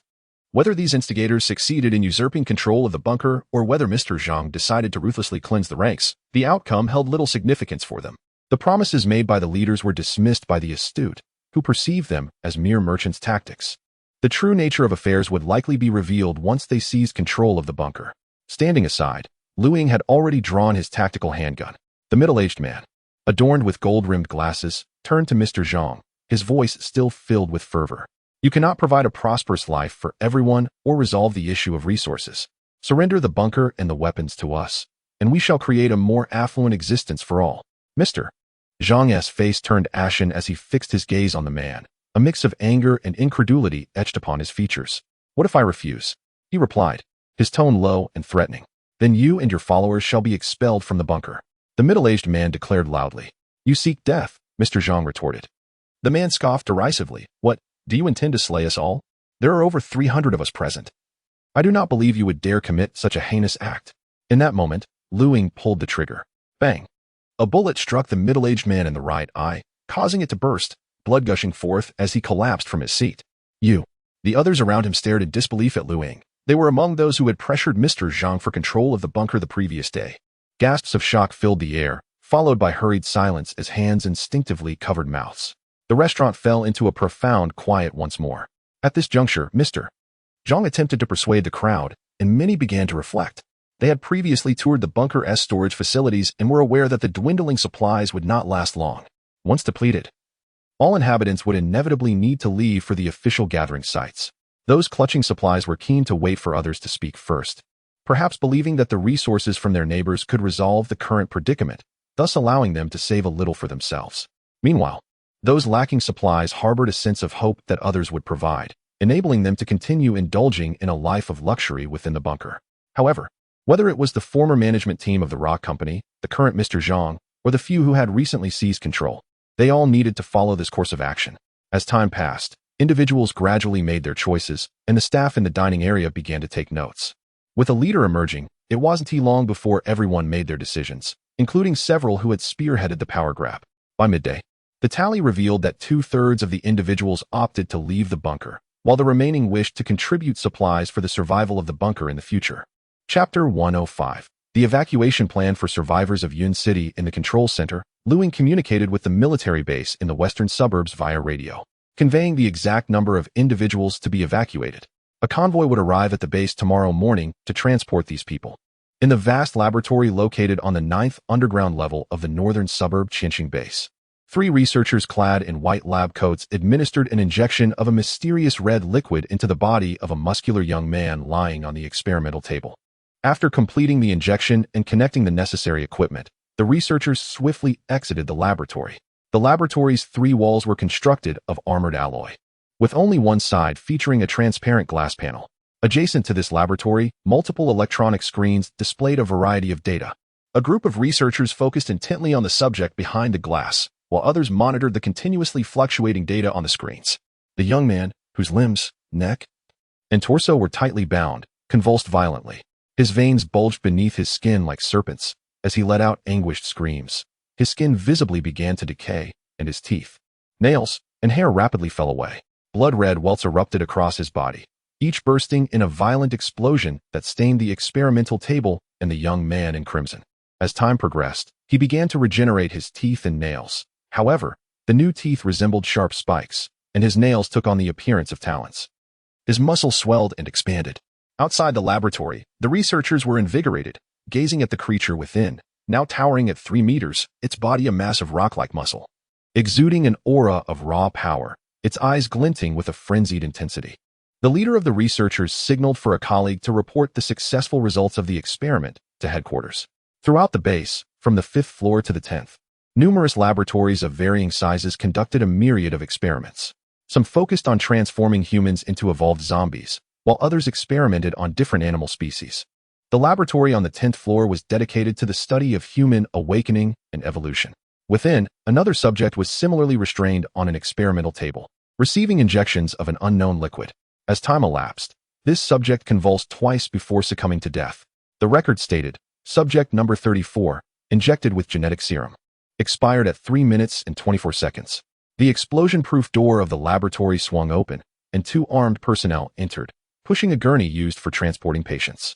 Whether these instigators succeeded in usurping control of the bunker or whether Mr. Zhang decided to ruthlessly cleanse the ranks, the outcome held little significance for them. The promises made by the leaders were dismissed by the astute, who perceived them as mere merchants' tactics. The true nature of affairs would likely be revealed once they seized control of the bunker. Standing aside, Lu Ying had already drawn his tactical handgun. The middle-aged man, adorned with gold-rimmed glasses, turned to Mr. Zhang, his voice still filled with fervor. "You cannot provide a prosperous life for everyone or resolve the issue of resources. Surrender the bunker and the weapons to us, and we shall create a more affluent existence for all." Mr. Zhang's face turned ashen as he fixed his gaze on the man, a mix of anger and incredulity etched upon his features. "What if I refuse?" he replied, his tone low and threatening. "Then you and your followers shall be expelled from the bunker." The middle-aged man declared loudly. "You seek death," Mr. Zhang retorted. The man scoffed derisively. "What? Do you intend to slay us all? There are over 300 of us present. I do not believe you would dare commit such a heinous act." In that moment, Lu Ying pulled the trigger. Bang! A bullet struck the middle-aged man in the right eye, causing it to burst, blood gushing forth as he collapsed from his seat. You. The others around him stared in disbelief at Ying. They were among those who had pressured Mr. Zhang for control of the bunker the previous day. Gasps of shock filled the air, followed by hurried silence as hands instinctively covered mouths. The restaurant fell into a profound quiet once more. At this juncture, Mr. Zhang attempted to persuade the crowd, and many began to reflect. They had previously toured the bunker's storage facilities and were aware that the dwindling supplies would not last long. Once depleted, all inhabitants would inevitably need to leave for the official gathering sites. Those clutching supplies were keen to wait for others to speak first, perhaps believing that the resources from their neighbors could resolve the current predicament, thus allowing them to save a little for themselves. Meanwhile, those lacking supplies harbored a sense of hope that others would provide, enabling them to continue indulging in a life of luxury within the bunker. However, whether it was the former management team of the rock company, the current Mr. Zhang, or the few who had recently seized control, they all needed to follow this course of action. As time passed, individuals gradually made their choices, and the staff in the dining area began to take notes. With a leader emerging, it wasn't long before everyone made their decisions, including several who had spearheaded the power grab. By midday, the tally revealed that 2/3 of the individuals opted to leave the bunker, while the remaining wished to contribute supplies for the survival of the bunker in the future. Chapter 105. The evacuation plan for survivors of Yun City. In the control center, Ying communicated with the military base in the western suburbs via radio, conveying the exact number of individuals to be evacuated. A convoy would arrive at the base tomorrow morning to transport these people. In the vast laboratory located on the 9th underground level of the northern suburb Qinxing base, 3 researchers clad in white lab coats administered an injection of a mysterious red liquid into the body of a muscular young man lying on the experimental table. After completing the injection and connecting the necessary equipment, the researchers swiftly exited the laboratory. The laboratory's 3 walls were constructed of armored alloy, with only one side featuring a transparent glass panel. Adjacent to this laboratory, multiple electronic screens displayed a variety of data. A group of researchers focused intently on the subject behind the glass, while others monitored the continuously fluctuating data on the screens. The young man, whose limbs, neck, and torso were tightly bound, convulsed violently. His veins bulged beneath his skin like serpents as he let out anguished screams. His skin visibly began to decay, and his teeth, nails, and hair rapidly fell away. Blood-red welts erupted across his body, each bursting in a violent explosion that stained the experimental table and the young man in crimson. As time progressed, he began to regenerate his teeth and nails. However, the new teeth resembled sharp spikes, and his nails took on the appearance of talons. His muscles swelled and expanded. Outside the laboratory, the researchers were invigorated, gazing at the creature within, now towering at 3 meters, its body a mass of rock-like muscle, exuding an aura of raw power, its eyes glinting with a frenzied intensity. The leader of the researchers signaled for a colleague to report the successful results of the experiment to headquarters. Throughout the base, from the 5th floor to the 10th, numerous laboratories of varying sizes conducted a myriad of experiments. Some focused on transforming humans into evolved zombies, while others experimented on different animal species. The laboratory on the 10th floor was dedicated to the study of human awakening and evolution. Within, another subject was similarly restrained on an experimental table, receiving injections of an unknown liquid. As time elapsed, this subject convulsed twice before succumbing to death. The record stated, subject number 34, injected with genetic serum, expired at 3 minutes and 24 seconds. The explosion-proof door of the laboratory swung open, and 2 armed personnel entered, pushing a gurney used for transporting patients.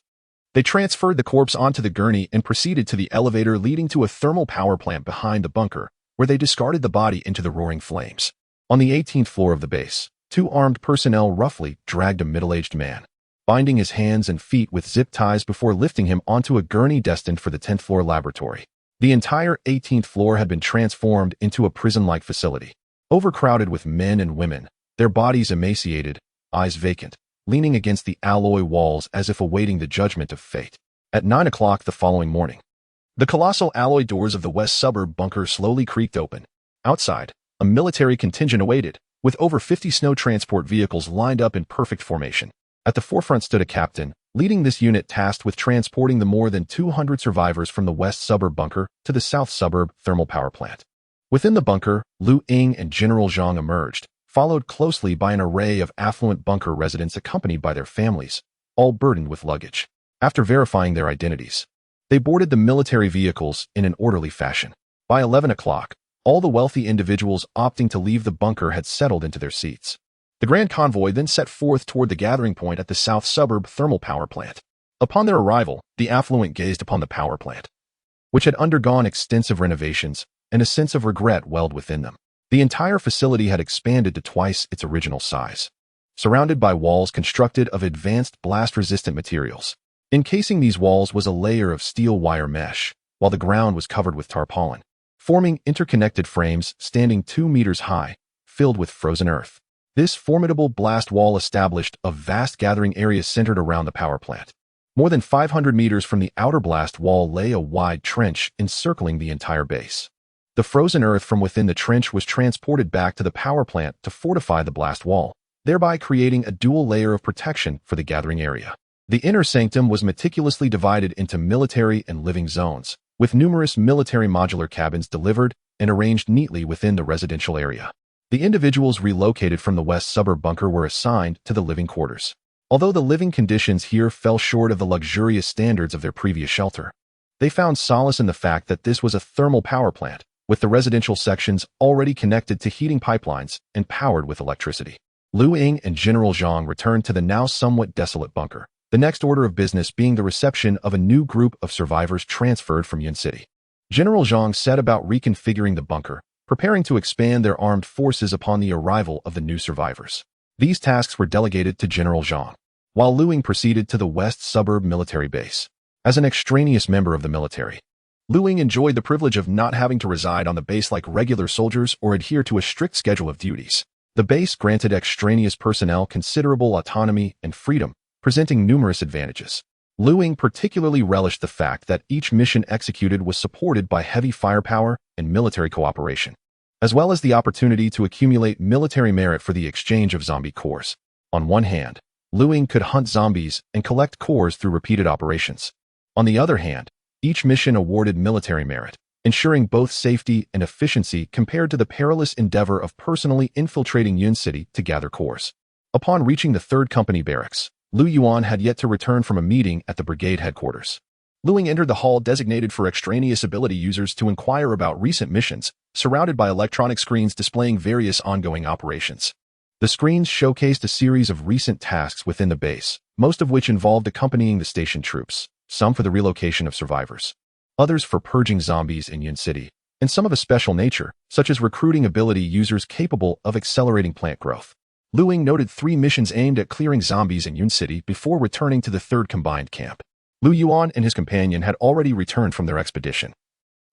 They transferred the corpse onto the gurney and proceeded to the elevator leading to a thermal power plant behind the bunker, where they discarded the body into the roaring flames. On the 18th floor of the base, 2 armed personnel roughly dragged a middle-aged man, binding his hands and feet with zip ties before lifting him onto a gurney destined for the 10th floor laboratory. The entire 18th floor had been transformed into a prison-like facility, overcrowded with men and women, their bodies emaciated, eyes vacant, leaning against the alloy walls as if awaiting the judgment of fate. At 9 o'clock the following morning, the colossal alloy doors of the west suburb bunker slowly creaked open. Outside, a military contingent awaited, with over 50 snow transport vehicles lined up in perfect formation. At the forefront stood a captain, leading this unit tasked with transporting the more than 200 survivors from the west suburb bunker to the south suburb thermal power plant. Within the bunker, Ying and General Zhang emerged, followed closely by an array of affluent bunker residents accompanied by their families, all burdened with luggage. After verifying their identities, they boarded the military vehicles in an orderly fashion. By 11 o'clock, all the wealthy individuals opting to leave the bunker had settled into their seats. The grand convoy then set forth toward the gathering point at the south suburb thermal power plant. Upon their arrival, the affluent gazed upon the power plant, which had undergone extensive renovations, and a sense of regret welled within them. The entire facility had expanded to twice its original size, surrounded by walls constructed of advanced blast-resistant materials. Encasing these walls was a layer of steel wire mesh, while the ground was covered with tarpaulin, forming interconnected frames standing 2 meters high, filled with frozen earth. This formidable blast wall established a vast gathering area centered around the power plant. More than 500 meters from the outer blast wall lay a wide trench encircling the entire base. The frozen earth from within the trench was transported back to the power plant to fortify the blast wall, thereby creating a dual layer of protection for the gathering area. The inner sanctum was meticulously divided into military and living zones, with numerous military modular cabins delivered and arranged neatly within the residential area. The individuals relocated from the west suburb bunker were assigned to the living quarters. Although the living conditions here fell short of the luxurious standards of their previous shelter, they found solace in the fact that this was a thermal power plant, with the residential sections already connected to heating pipelines and powered with electricity. Lu Ying and General Zhang returned to the now somewhat desolate bunker, the next order of business being the reception of a new group of survivors transferred from Yun City. General Zhang set about reconfiguring the bunker, preparing to expand their armed forces upon the arrival of the new survivors. These tasks were delegated to General Zhang, while Lu Ying proceeded to the west suburb military base. As an extraneous member of the military, Lu Ying enjoyed the privilege of not having to reside on the base like regular soldiers or adhere to a strict schedule of duties. The base granted extraneous personnel considerable autonomy and freedom, presenting numerous advantages. Lu Ying particularly relished the fact that each mission executed was supported by heavy firepower and military cooperation, as well as the opportunity to accumulate military merit for the exchange of zombie cores. On one hand, Lu Ying could hunt zombies and collect cores through repeated operations. On the other hand, each mission awarded military merit, ensuring both safety and efficiency compared to the perilous endeavor of personally infiltrating Yun City to gather cores. Upon reaching the 3rd Company barracks, Lu Yuan had yet to return from a meeting at the brigade headquarters. Lu Ying entered the hall designated for extraneous ability users to inquire about recent missions, surrounded by electronic screens displaying various ongoing operations. The screens showcased a series of recent tasks within the base, most of which involved accompanying the station troops, some for the relocation of survivors, others for purging zombies in Yun City, and some of a special nature, such as recruiting ability users capable of accelerating plant growth. Lu Ying noted 3 missions aimed at clearing zombies in Yun City before returning to the 3rd Combined Camp. Lu Yuan and his companion had already returned from their expedition,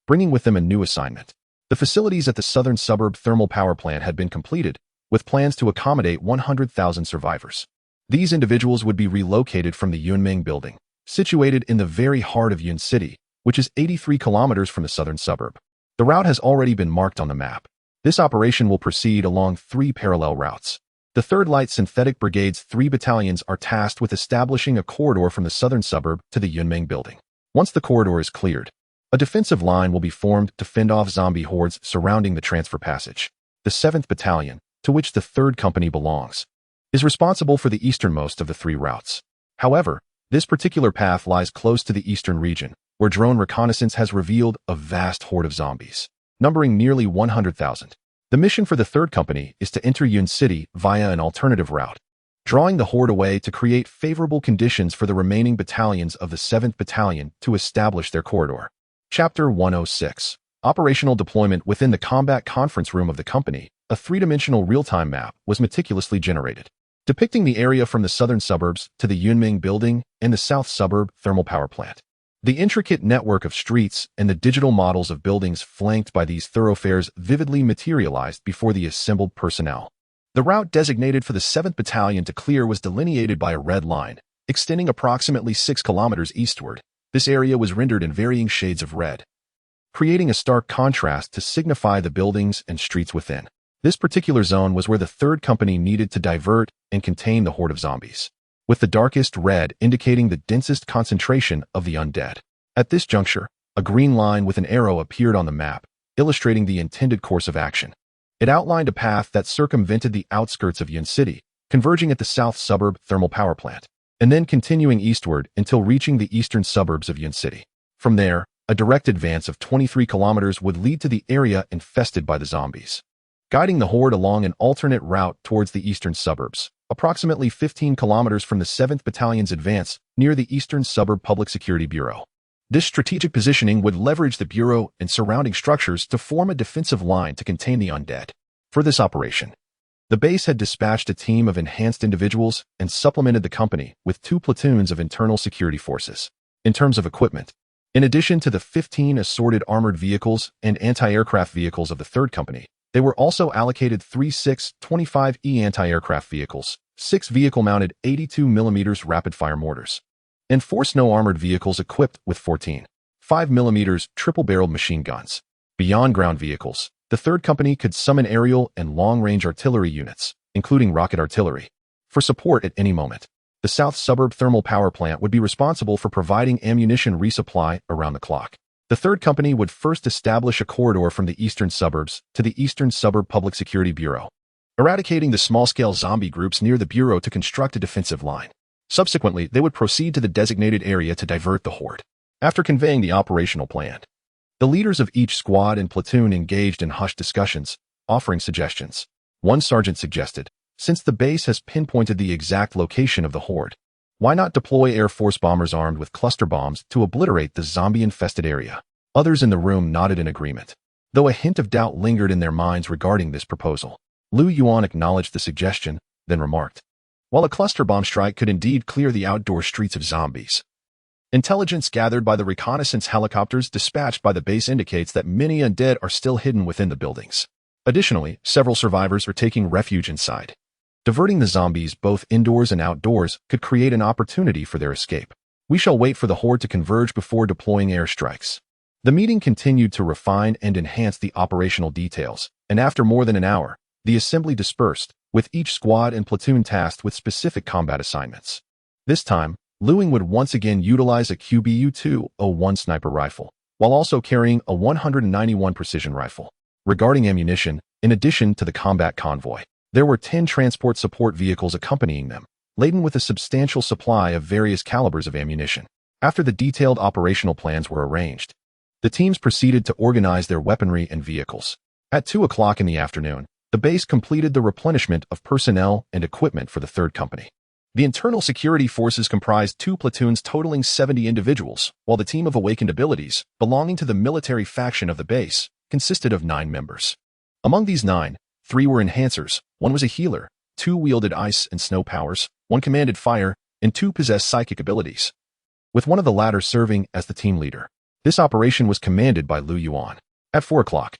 bringing with them a new assignment. The facilities at the southern suburb thermal power plant had been completed, with plans to accommodate 100,000 survivors. These individuals would be relocated from the Yunming building, situated in the very heart of Yun City, which is 83 kilometers from the southern suburb. The route has already been marked on the map. This operation will proceed along 3 parallel routes. The 3rd Light Synthetic Brigade's 3 battalions are tasked with establishing a corridor from the southern suburb to the Yunming building. Once the corridor is cleared, a defensive line will be formed to fend off zombie hordes surrounding the transfer passage. The 7th Battalion, to which the 3rd Company belongs, is responsible for the easternmost of the 3 routes. However, this particular path lies close to the eastern region, where drone reconnaissance has revealed a vast horde of zombies, numbering nearly 100,000. The mission for the 3rd Company is to enter Yun City via an alternative route, drawing the horde away to create favorable conditions for the remaining battalions of the 7th Battalion to establish their corridor. Chapter 106. Operational deployment. Within the combat conference room of the company, a 3-dimensional real-time map was meticulously generated, depicting the area from the southern suburbs to the Yunming building and the south suburb thermal power plant. The intricate network of streets and the digital models of buildings flanked by these thoroughfares vividly materialized before the assembled personnel. The route designated for the 7th Battalion to clear was delineated by a red line, extending approximately 6 kilometers eastward. This area was rendered in varying shades of red, creating a stark contrast to signify the buildings and streets within. This particular zone was where the 3rd Company needed to divert and contain the horde of zombies, with the darkest red indicating the densest concentration of the undead. At this juncture, a green line with an arrow appeared on the map, illustrating the intended course of action. It outlined a path that circumvented the outskirts of Yun City, converging at the south suburb thermal power plant, and then continuing eastward until reaching the eastern suburbs of Yun City. From there, a direct advance of 23 kilometers would lead to the area infested by the zombies, guiding the horde along an alternate route towards the eastern suburbs, approximately 15 kilometers from the 7th Battalion's advance near the Eastern Suburb Public Security Bureau. This strategic positioning would leverage the Bureau and surrounding structures to form a defensive line to contain the undead. For this operation, the base had dispatched a team of enhanced individuals and supplemented the company with 2 platoons of internal security forces. In terms of equipment, in addition to the 15 assorted armored vehicles and anti-aircraft vehicles of the 3rd Company, they were also allocated 3 6.25E anti-aircraft vehicles, 6 vehicle-mounted 82mm rapid-fire mortars, and 4 snow-armored vehicles equipped with 14 5mm triple-barreled machine guns. Beyond ground vehicles, the 3rd Company could summon aerial and long-range artillery units, including rocket artillery, for support at any moment. The South Suburb Thermal Power Plant would be responsible for providing ammunition resupply around the clock. The 3rd Company would first establish a corridor from the eastern suburbs to the Eastern Suburb Public Security Bureau, eradicating the small-scale zombie groups near the Bureau to construct a defensive line. Subsequently, they would proceed to the designated area to divert the horde. After conveying the operational plan, the leaders of each squad and platoon engaged in hushed discussions, offering suggestions. One sergeant suggested, since the base has pinpointed the exact location of the horde, why not deploy Air Force bombers armed with cluster bombs to obliterate the zombie-infested area? Others in the room nodded in agreement, though a hint of doubt lingered in their minds regarding this proposal. Lu Yuan acknowledged the suggestion, then remarked, while a cluster bomb strike could indeed clear the outdoor streets of zombies, intelligence gathered by the reconnaissance helicopters dispatched by the base indicates that many undead are still hidden within the buildings. Additionally, several survivors are taking refuge inside. Diverting the zombies both indoors and outdoors could create an opportunity for their escape. We shall wait for the horde to converge before deploying airstrikes. The meeting continued to refine and enhance the operational details, and after more than an hour, the assembly dispersed, with each squad and platoon tasked with specific combat assignments. This time, Ying would once again utilize a QBU-201 sniper rifle, while also carrying a 191 precision rifle. Regarding ammunition, in addition to the combat convoy, there were 10 transport support vehicles accompanying them, laden with a substantial supply of various calibers of ammunition. After the detailed operational plans were arranged, the teams proceeded to organize their weaponry and vehicles. At 2 o'clock in the afternoon, the base completed the replenishment of personnel and equipment for the 3rd Company. The internal security forces comprised 2 platoons totaling 70 individuals, while the team of awakened abilities, belonging to the military faction of the base, consisted of 9 members. Among these 9, 3 were enhancers, 1 was a healer, 2 wielded ice and snow powers, 1 commanded fire, and 2 possessed psychic abilities, with one of the latter serving as the team leader. This operation was commanded by Lu Yuan. At 4 o'clock,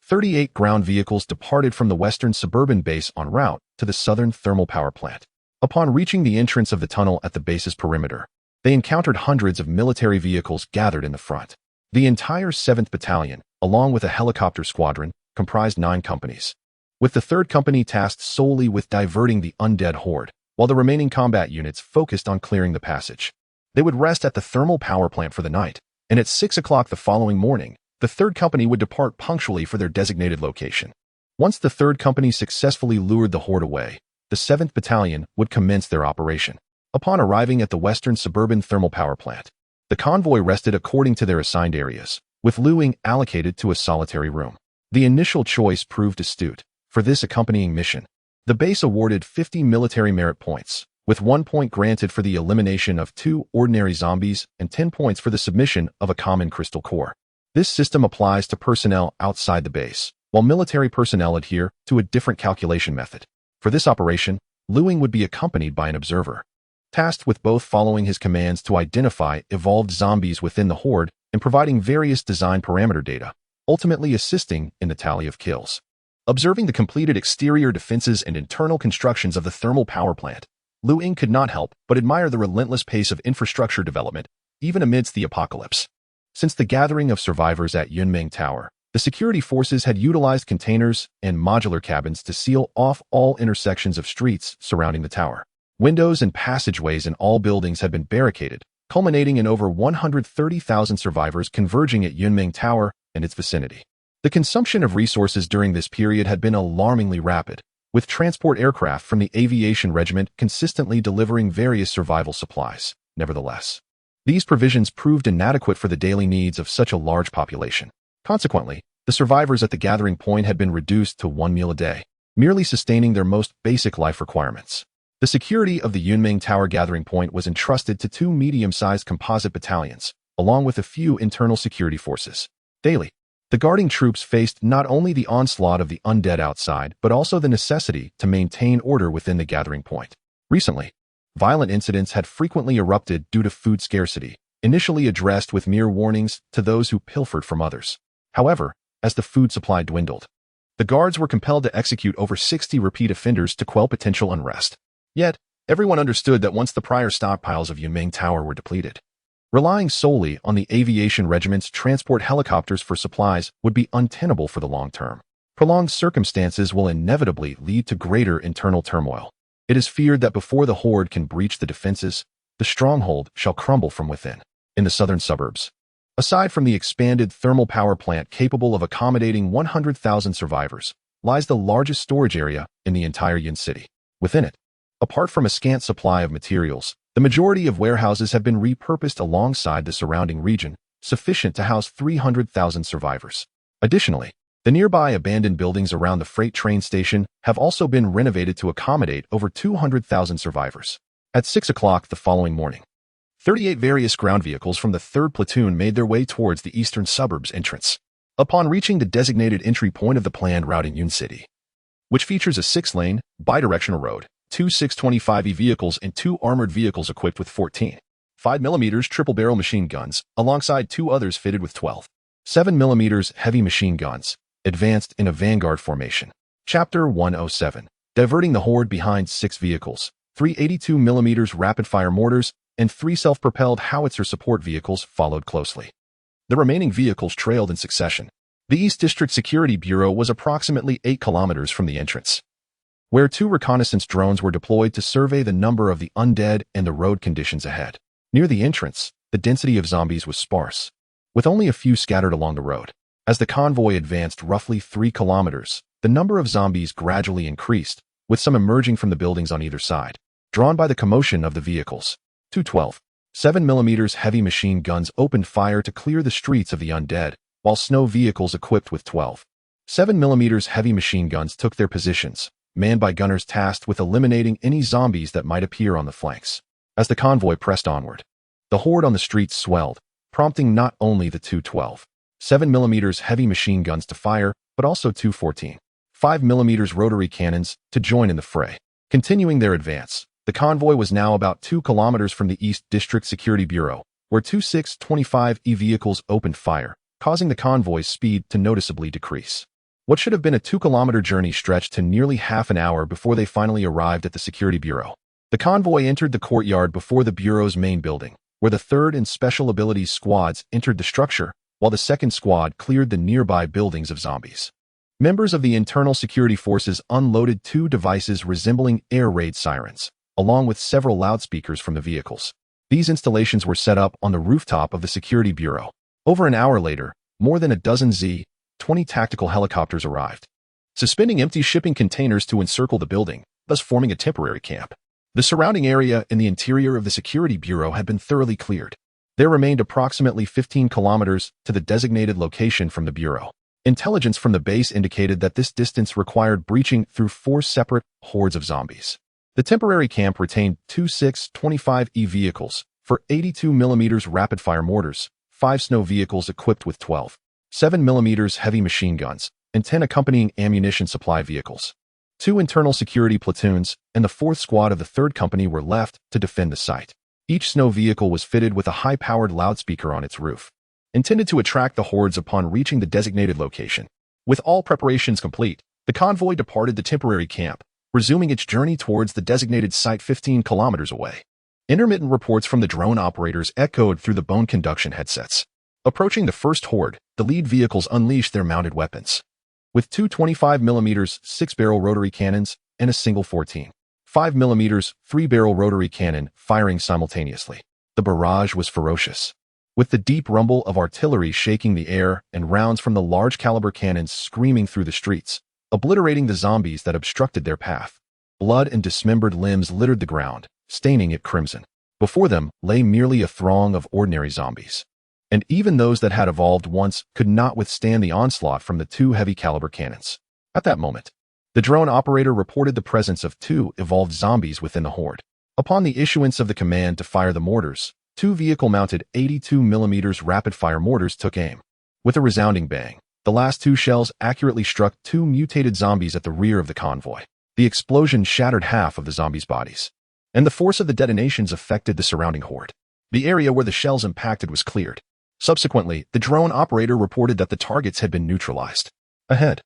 38 ground vehicles departed from the western suburban base en route to the southern thermal power plant. Upon reaching the entrance of the tunnel at the base's perimeter, they encountered hundreds of military vehicles gathered in the front. The entire 7th Battalion, along with a helicopter squadron, comprised 9 companies, with the 3rd Company tasked solely with diverting the undead horde, while the remaining combat units focused on clearing the passage. They would rest at the thermal power plant for the night, and at 6 o'clock the following morning, the 3rd Company would depart punctually for their designated location. Once the 3rd Company successfully lured the horde away, the 7th Battalion would commence their operation. Upon arriving at the western suburban thermal power plant, the convoy rested according to their assigned areas, with Ying allocated to a solitary room. The initial choice proved astute. For this accompanying mission, the base awarded 50 military merit points, with 1 point granted for the elimination of 2 ordinary zombies and 10 points for the submission of a common crystal core. This system applies to personnel outside the base, while military personnel adhere to a different calculation method. For this operation, Ying would be accompanied by an observer, tasked with both following his commands to identify evolved zombies within the horde and providing various design parameter data, ultimately assisting in the tally of kills. Observing the completed exterior defenses and internal constructions of the thermal power plant, Ying could not help but admire the relentless pace of infrastructure development, even amidst the apocalypse. Since the gathering of survivors at Yunmeng Tower, the security forces had utilized containers and modular cabins to seal off all intersections of streets surrounding the tower. Windows and passageways in all buildings had been barricaded, culminating in over 130,000 survivors converging at Yunmeng Tower and its vicinity. The consumption of resources during this period had been alarmingly rapid, with transport aircraft from the aviation regiment consistently delivering various survival supplies. Nevertheless, These provisions proved inadequate for the daily needs of such a large population. Consequently, the survivors at the gathering point had been reduced to one meal a day, merely sustaining their most basic life requirements. The security of the Yunming Tower gathering point was entrusted to two medium-sized composite battalions, along with a few internal security forces. Daily, the guarding troops faced not only the onslaught of the undead outside, but also the necessity to maintain order within the gathering point. Recently, violent incidents had frequently erupted due to food scarcity, initially addressed with mere warnings to those who pilfered from others. However, as the food supply dwindled, the guards were compelled to execute over 60 repeat offenders to quell potential unrest. Yet, everyone understood that once the prior stockpiles of Yunming Tower were depleted, relying solely on the aviation regiment's transport helicopters for supplies would be untenable for the long term. Prolonged circumstances will inevitably lead to greater internal turmoil. It is feared that before the horde can breach the defenses, the stronghold shall crumble from within. In the southern suburbs, aside from the expanded thermal power plant capable of accommodating 100,000 survivors, lies the largest storage area in the entire Yin city. Within it, apart from a scant supply of materials, the majority of warehouses have been repurposed alongside the surrounding region, sufficient to house 300,000 survivors. Additionally, the nearby abandoned buildings around the freight train station have also been renovated to accommodate over 200,000 survivors. At 6 o'clock the following morning, 38 various ground vehicles from the 3rd Platoon made their way towards the eastern suburbs entrance. Upon reaching the designated entry point of the planned route in Yun City, which features a 6-lane, bidirectional road, 2 625E vehicles and 2 armored vehicles equipped with 14 5mm triple-barrel machine guns, alongside 2 others fitted with 12 7mm heavy machine guns, advanced in a vanguard formation. Chapter 107. Diverting the horde behind 6 vehicles, 3 82mm rapid-fire mortars, and 3 self-propelled howitzer support vehicles followed closely. The remaining vehicles trailed in succession. The East District Security Bureau was approximately 8 kilometers from the entrance, where 2 reconnaissance drones were deployed to survey the number of the undead and the road conditions ahead. Near the entrance, the density of zombies was sparse, with only a few scattered along the road. As the convoy advanced roughly 3 kilometers, the number of zombies gradually increased, with some emerging from the buildings on either side, drawn by the commotion of the vehicles. 2 12 7mm heavy machine guns opened fire to clear the streets of the undead, while snow vehicles equipped with 12 7mm heavy machine guns took their positions, manned by gunners tasked with eliminating any zombies that might appear on the flanks. As the convoy pressed onward, the horde on the streets swelled, prompting not only the 2 12 7mm heavy machine guns to fire, but also 2 14 5mm rotary cannons to join in the fray. Continuing their advance, the convoy was now about 2 kilometers from the East District Security Bureau, where 2 625E vehicles opened fire, causing the convoy's speed to noticeably decrease. What should have been a 2-kilometer journey stretched to nearly half an hour before they finally arrived at the Security Bureau. The convoy entered the courtyard before the Bureau's main building, where the 3rd and Special Abilities squads entered the structure, while the 2nd squad cleared the nearby buildings of zombies. Members of the internal security forces unloaded 2 devices resembling air raid sirens, along with several loudspeakers from the vehicles. These installations were set up on the rooftop of the Security Bureau. Over an hour later, more than a dozen Z-20 tactical helicopters arrived, suspending empty shipping containers to encircle the building, thus forming a temporary camp. The surrounding area in the interior of the Security Bureau had been thoroughly cleared. There remained approximately 15 kilometers to the designated location from the Bureau. Intelligence from the base indicated that this distance required breaching through 4 separate hordes of zombies. The temporary camp retained 2 625E vehicles for 82mm rapid-fire mortars, 5 snow vehicles equipped with 12 7mm heavy machine guns, and 10 accompanying ammunition supply vehicles. 2 internal security platoons and the 4th squad of the 3rd company were left to defend the site. Each snow vehicle was fitted with a high-powered loudspeaker on its roof, intended to attract the hordes upon reaching the designated location. With all preparations complete, the convoy departed the temporary camp, resuming its journey towards the designated site 15 kilometers away. Intermittent reports from the drone operators echoed through the bone conduction headsets. Approaching the first horde, the lead vehicles unleashed their mounted weapons, with 2 25mm 6-barrel rotary cannons and a single 14 5mm 3-barrel rotary cannon firing simultaneously. The barrage was ferocious, with the deep rumble of artillery shaking the air and rounds from the large-caliber cannons screaming through the streets, obliterating the zombies that obstructed their path. Blood and dismembered limbs littered the ground, staining it crimson. Before them lay merely a throng of ordinary zombies. And even those that had evolved once could not withstand the onslaught from the two heavy-caliber cannons. At that moment, the drone operator reported the presence of two evolved zombies within the horde. Upon the issuance of the command to fire the mortars, two vehicle-mounted 82mm rapid-fire mortars took aim. With a resounding bang, the last two shells accurately struck two mutated zombies at the rear of the convoy. The explosion shattered half of the zombies' bodies, and the force of the detonations affected the surrounding horde. The area where the shells impacted was cleared. Subsequently, the drone operator reported that the targets had been neutralized. Ahead,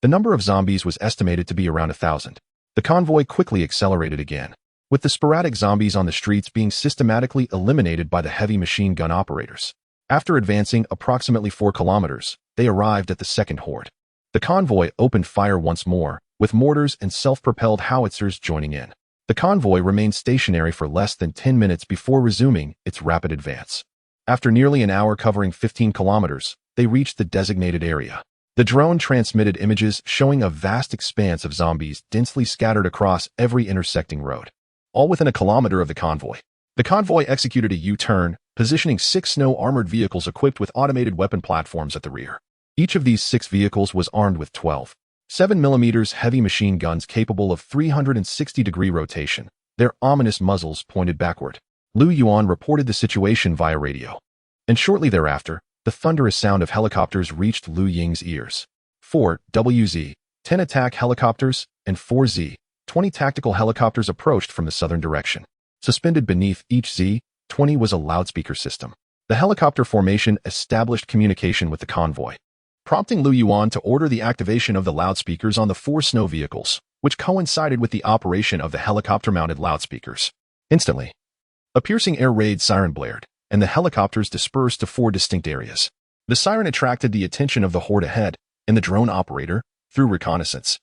the number of zombies was estimated to be around 1,000. The convoy quickly accelerated again, with the sporadic zombies on the streets being systematically eliminated by the heavy machine gun operators. After advancing approximately 4 kilometers, they arrived at the second horde. The convoy opened fire once more, with mortars and self-propelled howitzers joining in. The convoy remained stationary for less than 10 minutes before resuming its rapid advance. After nearly an hour covering 15 kilometers, they reached the designated area. The drone transmitted images showing a vast expanse of zombies densely scattered across every intersecting road, all within a kilometer of the convoy. The convoy executed a U-turn, positioning 6 snow-armored vehicles equipped with automated weapon platforms at the rear. Each of these 6 vehicles was armed with 12 7mm heavy machine guns capable of 360-degree rotation, their ominous muzzles pointed backward. Lu Yuan reported the situation via radio, and shortly thereafter, the thunderous sound of helicopters reached Lu Ying's ears. 4 WZ-10 attack helicopters and 4 Z-20 tactical helicopters approached from the southern direction. Suspended beneath each Z-20 was a loudspeaker system. The helicopter formation established communication with the convoy, prompting Lu Yuan to order the activation of the loudspeakers on the 4 snow vehicles, which coincided with the operation of the helicopter-mounted loudspeakers. Instantly, a piercing air raid siren blared, and the helicopters dispersed to 4 distinct areas. The siren attracted the attention of the horde ahead, and the drone operator, through reconnaissance,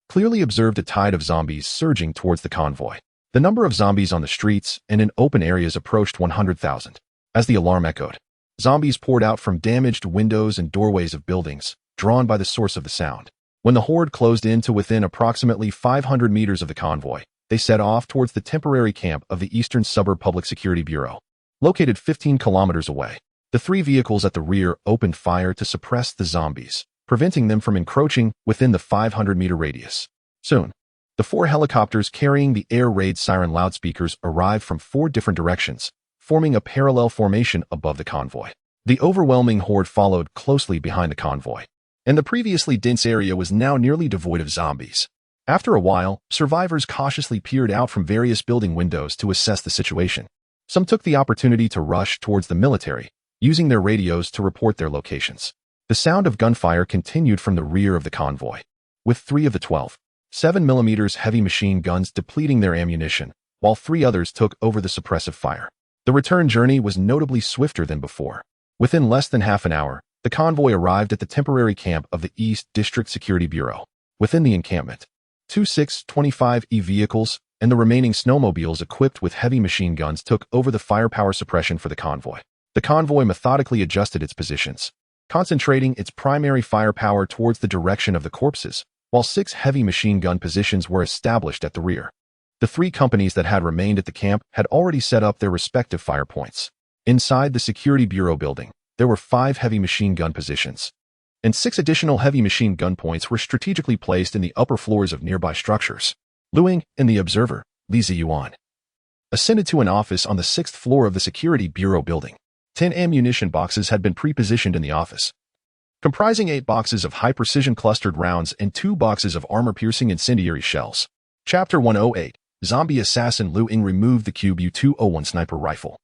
clearly observed a tide of zombies surging towards the convoy. The number of zombies on the streets and in open areas approached 100,000. As the alarm echoed, zombies poured out from damaged windows and doorways of buildings, drawn by the source of the sound. When the horde closed in to within approximately 500 meters of the convoy, they set off towards the temporary camp of the Eastern Suburb Public Security Bureau, located 15 kilometers away. The 3 vehicles at the rear opened fire to suppress the zombies, preventing them from encroaching within the 500-meter radius. Soon, the 4 helicopters carrying the air raid siren loudspeakers arrived from 4 different directions, forming a parallel formation above the convoy. The overwhelming horde followed closely behind the convoy, and the previously dense area was now nearly devoid of zombies. After a while, survivors cautiously peered out from various building windows to assess the situation. Some took the opportunity to rush towards the military, using their radios to report their locations. The sound of gunfire continued from the rear of the convoy, with 3 of the 12 7mm heavy machine guns depleting their ammunition, while 3 others took over the suppressive fire. The return journey was notably swifter than before. Within less than half an hour, the convoy arrived at the temporary camp of the East District Security Bureau. Within the encampment, 2 625E vehicles and the remaining snowmobiles equipped with heavy machine guns took over the firepower suppression for the convoy. The convoy methodically adjusted its positions, concentrating its primary firepower towards the direction of the corpses, while 6 heavy machine gun positions were established at the rear. The 3 companies that had remained at the camp had already set up their respective fire points. Inside the Security Bureau building, there were 5 heavy machine gun positions, and 6 additional heavy machine gun points were strategically placed in the upper floors of nearby structures. Lu Ying and the observer, Li Ziyuan, ascended to an office on the 6th floor of the Security Bureau building. 10 ammunition boxes had been pre-positioned in the office, comprising 8 boxes of high-precision clustered rounds and 2 boxes of armor-piercing incendiary shells. Chapter 108. Zombie Assassin. Lu Ying removed the Cube U-201 sniper rifle,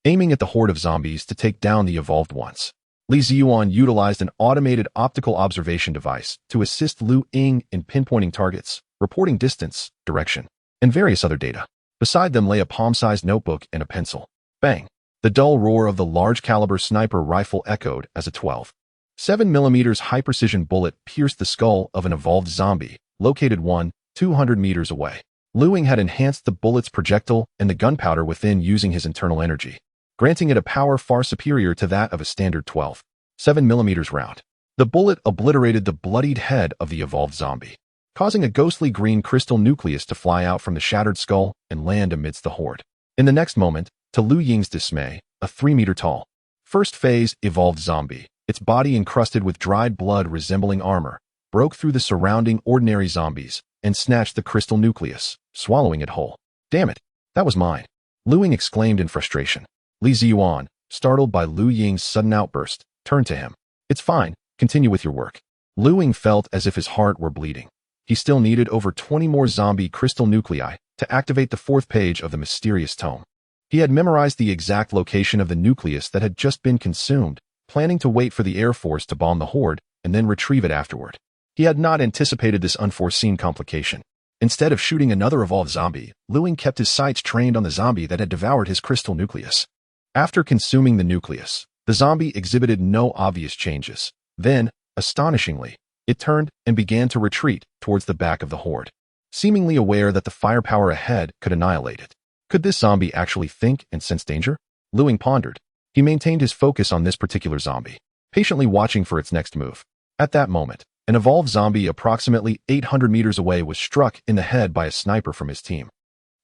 aiming at the horde of zombies to take down the evolved ones. Li Ziyuan utilized an automated optical observation device to assist Lu Ying in pinpointing targets, reporting distance, direction, and various other data. Beside them lay a palm-sized notebook and a pencil. Bang! The dull roar of the large-caliber sniper rifle echoed as a 12 7mm high-precision bullet pierced the skull of an evolved zombie, located 200 meters away. Lu Ying had enhanced the bullet's projectile and the gunpowder within using his internal energy, granting it a power far superior to that of a standard 12 7mm round. The bullet obliterated the bloodied head of the evolved zombie, causing a ghostly green crystal nucleus to fly out from the shattered skull and land amidst the horde. In the next moment, to Lu Ying's dismay, a 3-meter-tall, first phase evolved zombie, its body encrusted with dried blood resembling armor, broke through the surrounding ordinary zombies and snatched the crystal nucleus, swallowing it whole. Damn it, that was mine, Lu Ying exclaimed in frustration. Li Ziyuan, startled by Lu Ying's sudden outburst, turned to him. It's fine, continue with your work. Lu Ying felt as if his heart were bleeding. He still needed over 20 more zombie crystal nuclei to activate the 4th page of the mysterious tome. He had memorized the exact location of the nucleus that had just been consumed, planning to wait for the Air Force to bomb the horde and then retrieve it afterward. He had not anticipated this unforeseen complication. Instead of shooting another evolved zombie, Lu Ying kept his sights trained on the zombie that had devoured his crystal nucleus. After consuming the nucleus, the zombie exhibited no obvious changes. Then, astonishingly, it turned and began to retreat towards the back of the horde, seemingly aware that the firepower ahead could annihilate it. Could this zombie actually think and sense danger? Lu Ying pondered. He maintained his focus on this particular zombie, patiently watching for its next move. At that moment, an evolved zombie approximately 800 meters away was struck in the head by a sniper from his team.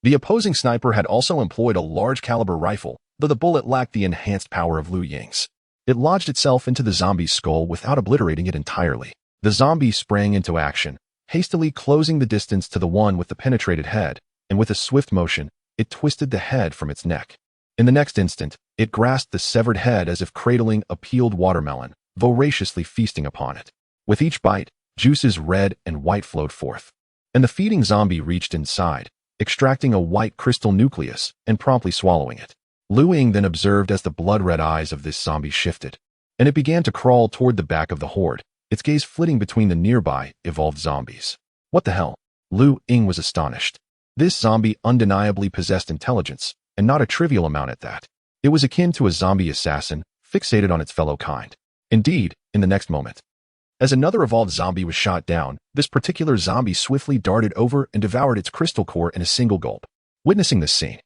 The opposing sniper had also employed a large-caliber rifle, though the bullet lacked the enhanced power of Lu Ying's. It lodged itself into the zombie's skull without obliterating it entirely. The zombie sprang into action, hastily closing the distance to the one with the penetrated head, and with a swift motion, it twisted the head from its neck. In the next instant, it grasped the severed head as if cradling a peeled watermelon, voraciously feasting upon it. With each bite, juices red and white flowed forth, and the feeding zombie reached inside, extracting a white crystal nucleus and promptly swallowing it. Lu Ying then observed as the blood-red eyes of this zombie shifted, and it began to crawl toward the back of the horde, its gaze flitting between the nearby, evolved zombies. What the hell? Lu Ying was astonished. This zombie undeniably possessed intelligence, and not a trivial amount at that. It was akin to a zombie assassin, fixated on its fellow kind. Indeed, in the next moment, as another evolved zombie was shot down, this particular zombie swiftly darted over and devoured its crystal core in a single gulp. Witnessing this scene,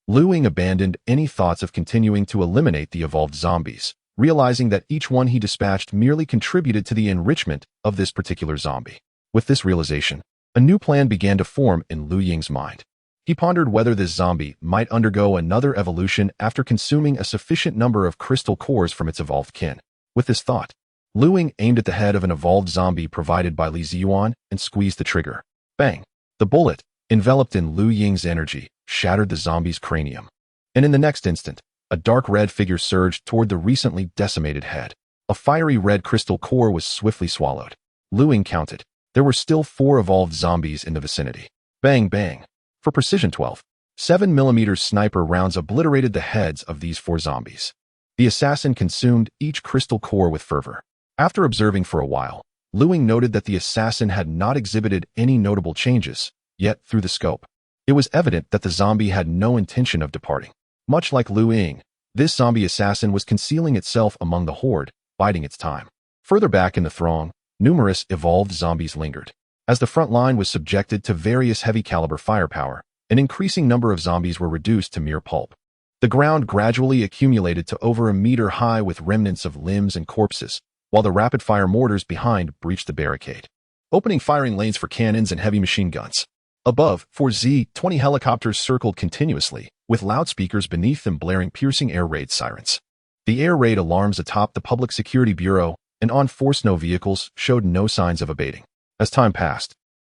Lu Ying abandoned any thoughts of continuing to eliminate the evolved zombies, realizing that each one he dispatched merely contributed to the enrichment of this particular zombie. With this realization, a new plan began to form in Lu Ying's mind. He pondered whether this zombie might undergo another evolution after consuming a sufficient number of crystal cores from its evolved kin. With this thought, Lu Ying aimed at the head of an evolved zombie provided by Li Ziyuan and squeezed the trigger. Bang! The bullet, enveloped in Lu Ying's energy, shattered the zombie's cranium. And in the next instant, a dark red figure surged toward the recently decimated head. A fiery red crystal core was swiftly swallowed. Lu Ying counted. There were still 4 evolved zombies in the vicinity. Bang bang. For precision 12, 7mm sniper rounds obliterated the heads of these 4 zombies. The assassin consumed each crystal core with fervor. After observing for a while, Lu Ying noted that the assassin had not exhibited any notable changes, yet through the scope, it was evident that the zombie had no intention of departing. Much like Lu Ying, this zombie assassin was concealing itself among the horde, biding its time. Further back in the throng, numerous evolved zombies lingered. As the front line was subjected to various heavy-caliber firepower, an increasing number of zombies were reduced to mere pulp. The ground gradually accumulated to over a meter high with remnants of limbs and corpses, while the rapid-fire mortars behind breached the barricade, opening firing lanes for cannons and heavy machine guns. Above, 4 Z-20 helicopters circled continuously, with loudspeakers beneath them blaring piercing air raid sirens. The air raid alarms atop the Public Security Bureau and on 4 snow vehicles showed no signs of abating. As time passed,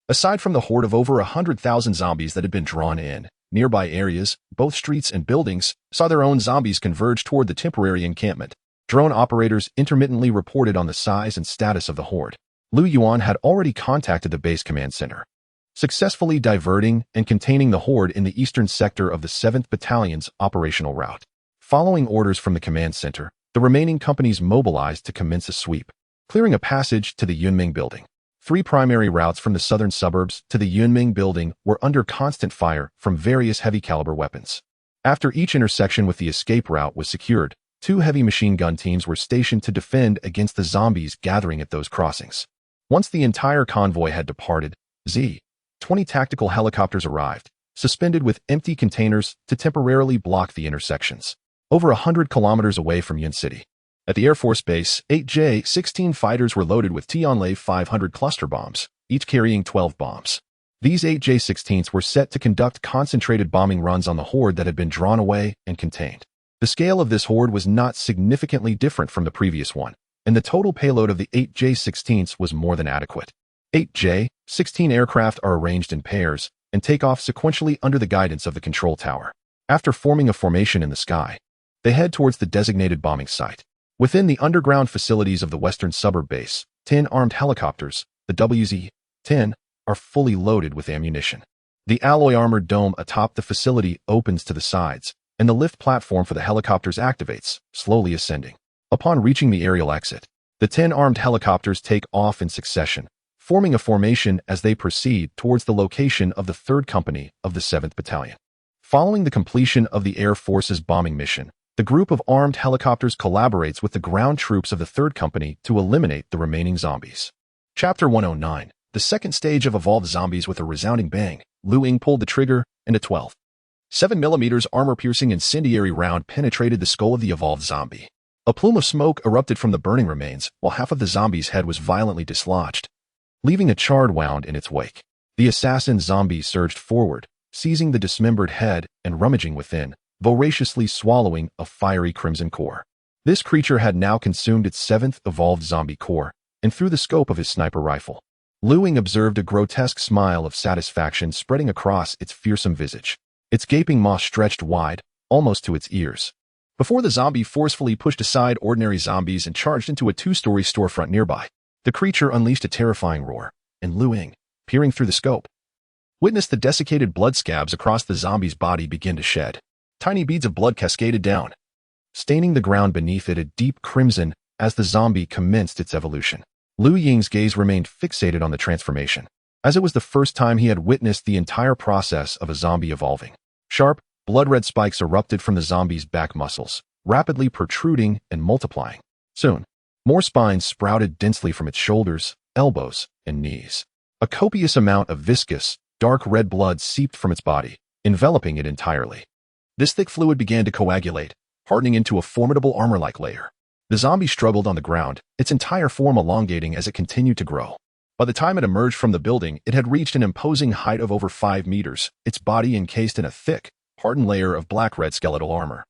aside from the horde of over 100,000 zombies that had been drawn in, nearby areas, both streets and buildings, saw their own zombies converge toward the temporary encampment. Drone operators intermittently reported on the size and status of the horde. Lu Yuan had already contacted the base command center, successfully diverting and containing the horde in the eastern sector of the 7th Battalion's operational route. Following orders from the command center, the remaining companies mobilized to commence a sweep, clearing a passage to the Yunming building. 3 primary routes from the southern suburbs to the Yunming building were under constant fire from various heavy-caliber weapons. After each intersection with the escape route was secured, 2 heavy machine gun teams were stationed to defend against the zombies gathering at those crossings. Once the entire convoy had departed, Z-20 tactical helicopters arrived, suspended with empty containers to temporarily block the intersections. Over 100 kilometers away from Yun City, at the Air Force Base, 8 J-16 fighters were loaded with Tianlei 500 cluster bombs, each carrying 12 bombs. These 8J-16s were set to conduct concentrated bombing runs on the horde that had been drawn away and contained. The scale of this horde was not significantly different from the previous one, and the total payload of the 8J-16s was more than adequate. 8J-16 aircraft are arranged in pairs and take off sequentially under the guidance of the control tower. After forming a formation in the sky, they head towards the designated bombing site. Within the underground facilities of the western suburb base, 10 armed helicopters, the WZ-10, are fully loaded with ammunition. The alloy armored dome atop the facility opens to the sides, and the lift platform for the helicopters activates, slowly ascending. Upon reaching the aerial exit, the 10 armed helicopters take off in succession, forming a formation as they proceed towards the location of the 3rd Company of the 7th Battalion. Following the completion of the Air Force's bombing mission, the group of armed helicopters collaborates with the ground troops of the 3rd Company to eliminate the remaining zombies. Chapter 109. The second stage of evolved zombies. With a resounding bang, Lu Ying pulled the trigger, and a 12.7mm armor-piercing incendiary round penetrated the skull of the evolved zombie. A plume of smoke erupted from the burning remains, while half of the zombie's head was violently dislodged, leaving a charred wound in its wake. The assassin zombie surged forward, seizing the dismembered head and rummaging within, voraciously swallowing a fiery crimson core. This creature had now consumed its 7th evolved zombie core, and through the scope of his sniper rifle, Lu Ying observed a grotesque smile of satisfaction spreading across its fearsome visage. Its gaping maw stretched wide, almost to its ears, before the zombie forcefully pushed aside ordinary zombies and charged into a 2-story storefront nearby. The creature unleashed a terrifying roar, and Lu Ying, peering through the scope, witnessed the desiccated blood scabs across the zombie's body begin to shed. Tiny beads of blood cascaded down, staining the ground beneath it a deep crimson as the zombie commenced its evolution. Lu Ying's gaze remained fixated on the transformation, as it was the first time he had witnessed the entire process of a zombie evolving. Sharp, blood-red spikes erupted from the zombie's back muscles, rapidly protruding and multiplying. Soon, more spines sprouted densely from its shoulders, elbows, and knees. A copious amount of viscous, dark red blood seeped from its body, enveloping it entirely. This thick fluid began to coagulate, hardening into a formidable armor-like layer. The zombie struggled on the ground, its entire form elongating as it continued to grow. By the time it emerged from the building, it had reached an imposing height of over 5 meters, its body encased in a thick, hardened layer of black-red skeletal armor,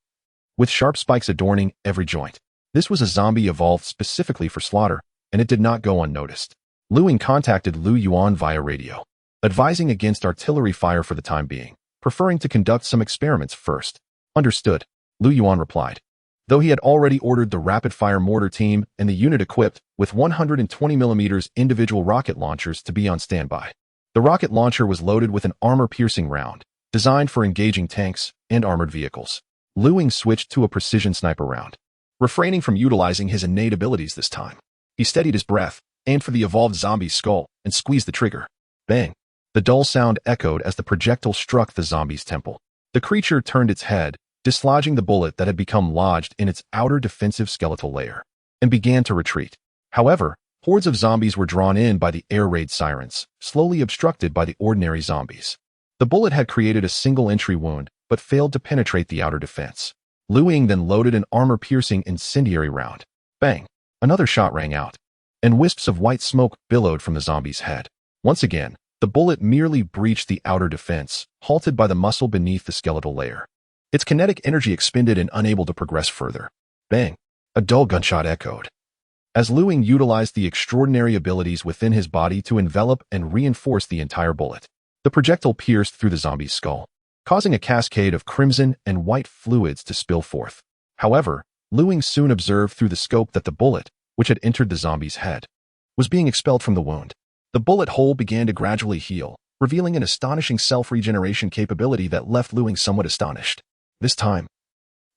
with sharp spikes adorning every joint. This was a zombie evolved specifically for slaughter, and it did not go unnoticed. Lu Ying contacted Lu Yuan via radio, advising against artillery fire for the time being, preferring to conduct some experiments first. Understood, Lu Yuan replied, though he had already ordered the rapid-fire mortar team and the unit equipped with 120mm individual rocket launchers to be on standby. The rocket launcher was loaded with an armor-piercing round, designed for engaging tanks and armored vehicles. Lu Ying switched to a precision sniper round, refraining from utilizing his innate abilities this time. He steadied his breath, aimed for the evolved zombie's skull, and squeezed the trigger. Bang! The dull sound echoed as the projectile struck the zombie's temple. The creature turned its head, dislodging the bullet that had become lodged in its outer defensive skeletal layer, and began to retreat. However, hordes of zombies were drawn in by the air raid sirens, slowly obstructed by the ordinary zombies. The bullet had created a single entry wound, but failed to penetrate the outer defense. Lu Ying then loaded an armor-piercing incendiary round. Bang! Another shot rang out, and wisps of white smoke billowed from the zombie's head. Once again, the bullet merely breached the outer defense, halted by the muscle beneath the skeletal layer. Its kinetic energy expended and unable to progress further. Bang! A dull gunshot echoed, as Lu Ying utilized the extraordinary abilities within his body to envelop and reinforce the entire bullet. The projectile pierced through the zombie's skull, causing a cascade of crimson and white fluids to spill forth. However, Lu Ying soon observed through the scope that the bullet, which had entered the zombie's head, was being expelled from the wound. The bullet hole began to gradually heal, revealing an astonishing self-regeneration capability that left Lu Ying somewhat astonished. This time,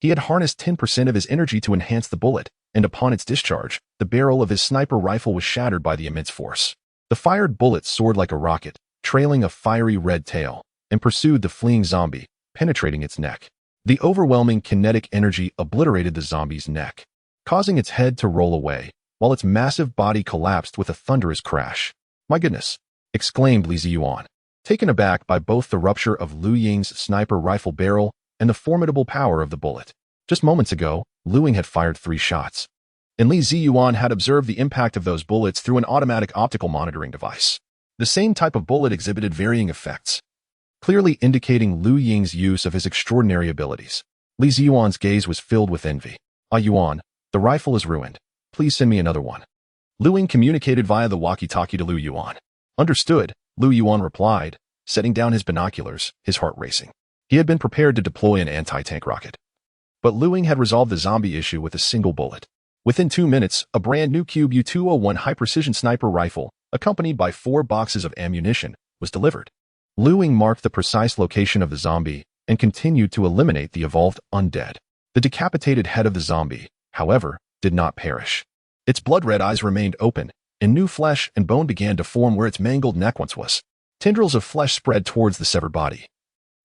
he had harnessed 10% of his energy to enhance the bullet, and upon its discharge, the barrel of his sniper rifle was shattered by the immense force. The fired bullet soared like a rocket, trailing a fiery red tail, and pursued the fleeing zombie, penetrating its neck. The overwhelming kinetic energy obliterated the zombie's neck, causing its head to roll away, while its massive body collapsed with a thunderous crash. "My goodness!" exclaimed Li Ziyuan, taken aback by both the rupture of Lu Ying's sniper rifle barrel and the formidable power of the bullet. Just moments ago, Lu Ying had fired 3 shots, and Li Ziyuan had observed the impact of those bullets through an automatic optical monitoring device. The same type of bullet exhibited varying effects, clearly indicating Lu Ying's use of his extraordinary abilities. Li Ziyuan's gaze was filled with envy. "Ah Yuan, the rifle is ruined. Please send me another one." Lu Ying communicated via the walkie-talkie to Lu Yuan. "Understood," Lu Yuan replied, setting down his binoculars, his heart racing. He had been prepared to deploy an anti-tank rocket. But Lu Ying had resolved the zombie issue with a single bullet. Within 2 minutes, a brand new Cube U-201 high-precision sniper rifle, accompanied by 4 boxes of ammunition, was delivered. Lu Ying marked the precise location of the zombie and continued to eliminate the evolved undead. The decapitated head of the zombie, however, did not perish. Its blood-red eyes remained open, and new flesh and bone began to form where its mangled neck once was. Tendrils of flesh spread towards the severed body,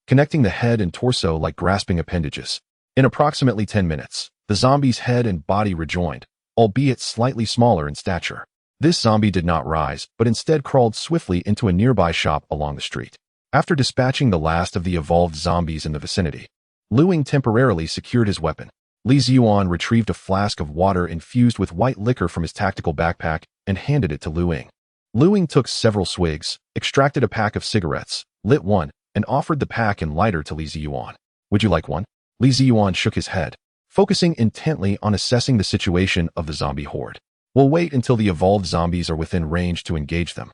connecting the head and torso like grasping appendages. In approximately 10 minutes, the zombie's head and body rejoined, albeit slightly smaller in stature. This zombie did not rise, but instead crawled swiftly into a nearby shop along the street. After dispatching the last of the evolved zombies in the vicinity, Lu Ying temporarily secured his weapon. Li Ziyuan retrieved a flask of water infused with white liquor from his tactical backpack and handed it to Lu Ying. Lu Ying took several swigs, extracted a pack of cigarettes, lit one, and offered the pack and lighter to Li Ziyuan. "Would you like one?" Li Ziyuan shook his head, focusing intently on assessing the situation of the zombie horde. "We'll wait until the evolved zombies are within range to engage them.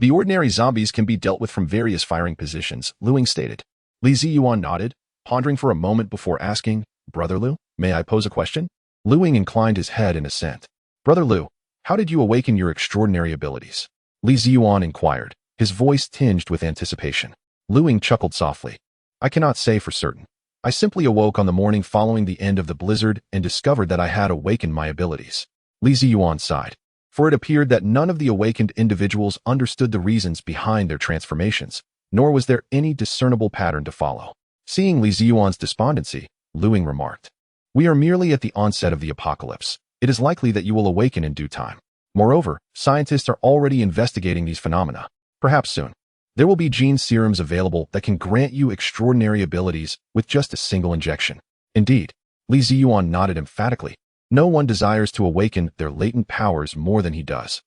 The ordinary zombies can be dealt with from various firing positions," Lu Ying stated. Li Ziyuan nodded, pondering for a moment before asking, "Brother Lu, may I pose a question?" Lu Ying inclined his head in assent. "Brother Lu, how did you awaken your extraordinary abilities?" Li Ziyuan inquired, his voice tinged with anticipation. Lu Ying chuckled softly. "I cannot say for certain. I simply awoke on the morning following the end of the blizzard and discovered that I had awakened my abilities." Li Ziyuan sighed, for it appeared that none of the awakened individuals understood the reasons behind their transformations, nor was there any discernible pattern to follow. Seeing Li Ziyuan's despondency, Lu Ying remarked, "We are merely at the onset of the apocalypse. It is likely that you will awaken in due time. Moreover, scientists are already investigating these phenomena. Perhaps soon, there will be gene serums available that can grant you extraordinary abilities with just a single injection." Indeed, Li Ziyuan nodded emphatically. No one desires to awaken their latent powers more than he does,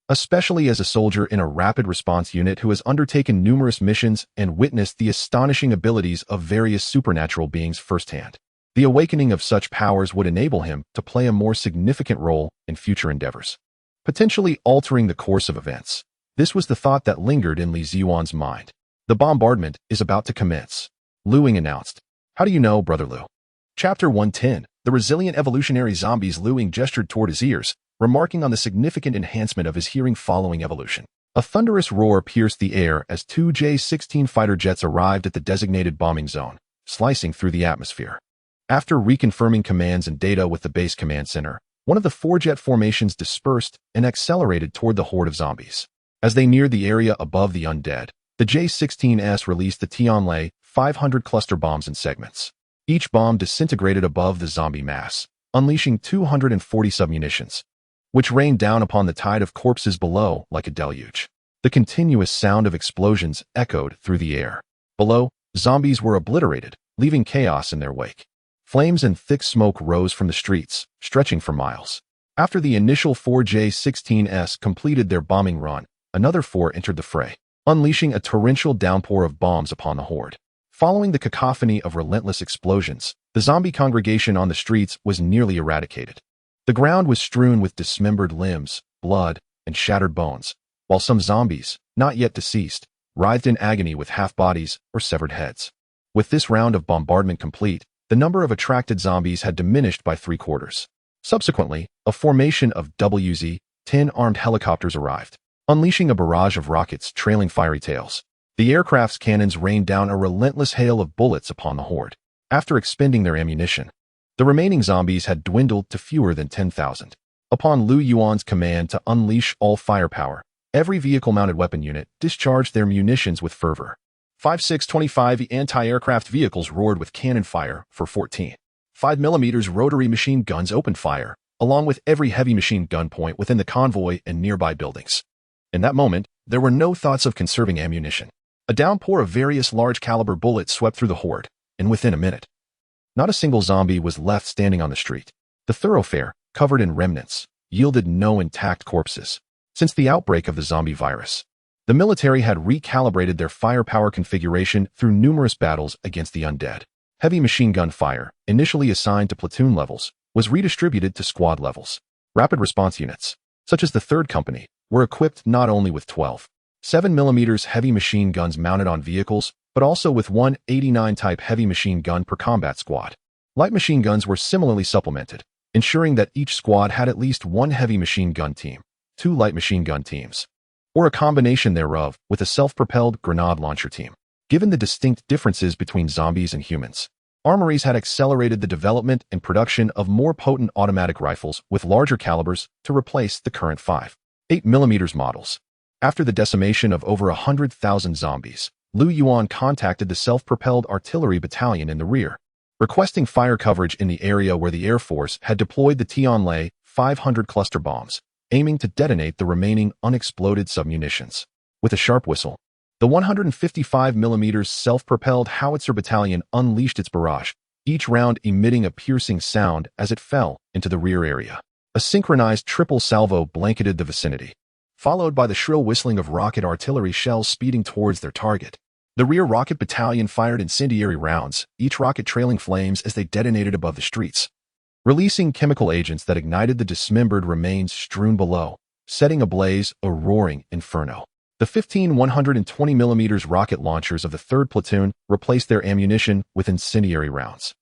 especially as a soldier in a rapid response unit who has undertaken numerous missions and witnessed the astonishing abilities of various supernatural beings firsthand. The awakening of such powers would enable him to play a more significant role in future endeavors, potentially altering the course of events. This was the thought that lingered in Li Ziyuan's mind. "The bombardment is about to commence," Lu Ying announced. "How do you know, Brother Lu?" Chapter 110. The resilient evolutionary zombies. Lu Ying gestured toward his ears, remarking on the significant enhancement of his hearing following evolution. A thunderous roar pierced the air as 2 J-16 fighter jets arrived at the designated bombing zone, slicing through the atmosphere. After reconfirming commands and data with the base command center, one of the 4 jet formations dispersed and accelerated toward the horde of zombies. As they neared the area above the undead, the J-16S released the Tianlai 500 cluster bombs in segments. Each bomb disintegrated above the zombie mass, unleashing 240 submunitions, which rained down upon the tide of corpses below like a deluge. The continuous sound of explosions echoed through the air. Below, zombies were obliterated, leaving chaos in their wake. Flames and thick smoke rose from the streets, stretching for miles. After the initial 4 J-16S completed their bombing run, another 4 entered the fray, unleashing a torrential downpour of bombs upon the horde. Following the cacophony of relentless explosions, the zombie congregation on the streets was nearly eradicated. The ground was strewn with dismembered limbs, blood, and shattered bones, while some zombies, not yet deceased, writhed in agony with half-bodies or severed heads. With this round of bombardment complete, the number of attracted zombies had diminished by 3/4. Subsequently, a formation of WZ-10 armed helicopters arrived, unleashing a barrage of rockets trailing fiery tails. The aircraft's cannons rained down a relentless hail of bullets upon the horde. After expending their ammunition, the remaining zombies had dwindled to fewer than 10,000. Upon Lu Yuan's command to unleash all firepower, every vehicle-mounted weapon unit discharged their munitions with fervor. 5.625 anti-aircraft vehicles roared with cannon fire for 14. 5mm rotary machine guns opened fire, along with every heavy machine gun point within the convoy and nearby buildings. In that moment, there were no thoughts of conserving ammunition. A downpour of various large-caliber bullets swept through the horde, and within a minute, not a single zombie was left standing on the street. The thoroughfare, covered in remnants, yielded no intact corpses. Since the outbreak of the zombie virus, The military had recalibrated their firepower configuration through numerous battles against the undead. Heavy machine gun fire, initially assigned to platoon levels, was redistributed to squad levels. Rapid response units, such as the 3rd Company, were equipped not only with 12 7mm heavy machine guns mounted on vehicles, but also with one 89 type heavy machine gun per combat squad. Light machine guns were similarly supplemented, ensuring that each squad had at least one heavy machine gun team, 2 light machine gun teams, or a combination thereof with a self-propelled grenade launcher team. Given the distinct differences between zombies and humans, armories had accelerated the development and production of more potent automatic rifles with larger calibers to replace the current 5.8mm models. After the decimation of over 100,000 zombies, Lu Yuan contacted the self-propelled artillery battalion in the rear, requesting fire coverage in the area where the Air Force had deployed the Tianlai 500 cluster bombs, aiming to detonate the remaining unexploded submunitions. With a sharp whistle, the 155mm self-propelled howitzer battalion unleashed its barrage, each round emitting a piercing sound as it fell into the rear area. A synchronized triple salvo blanketed the vicinity, followed by the shrill whistling of rocket artillery shells speeding towards their target. The rear rocket battalion fired incendiary rounds, each rocket trailing flames as they detonated above the streets, releasing chemical agents that ignited the dismembered remains strewn below, setting ablaze a roaring inferno. The 15 120mm rocket launchers of the 3rd Platoon replaced their ammunition with incendiary rounds,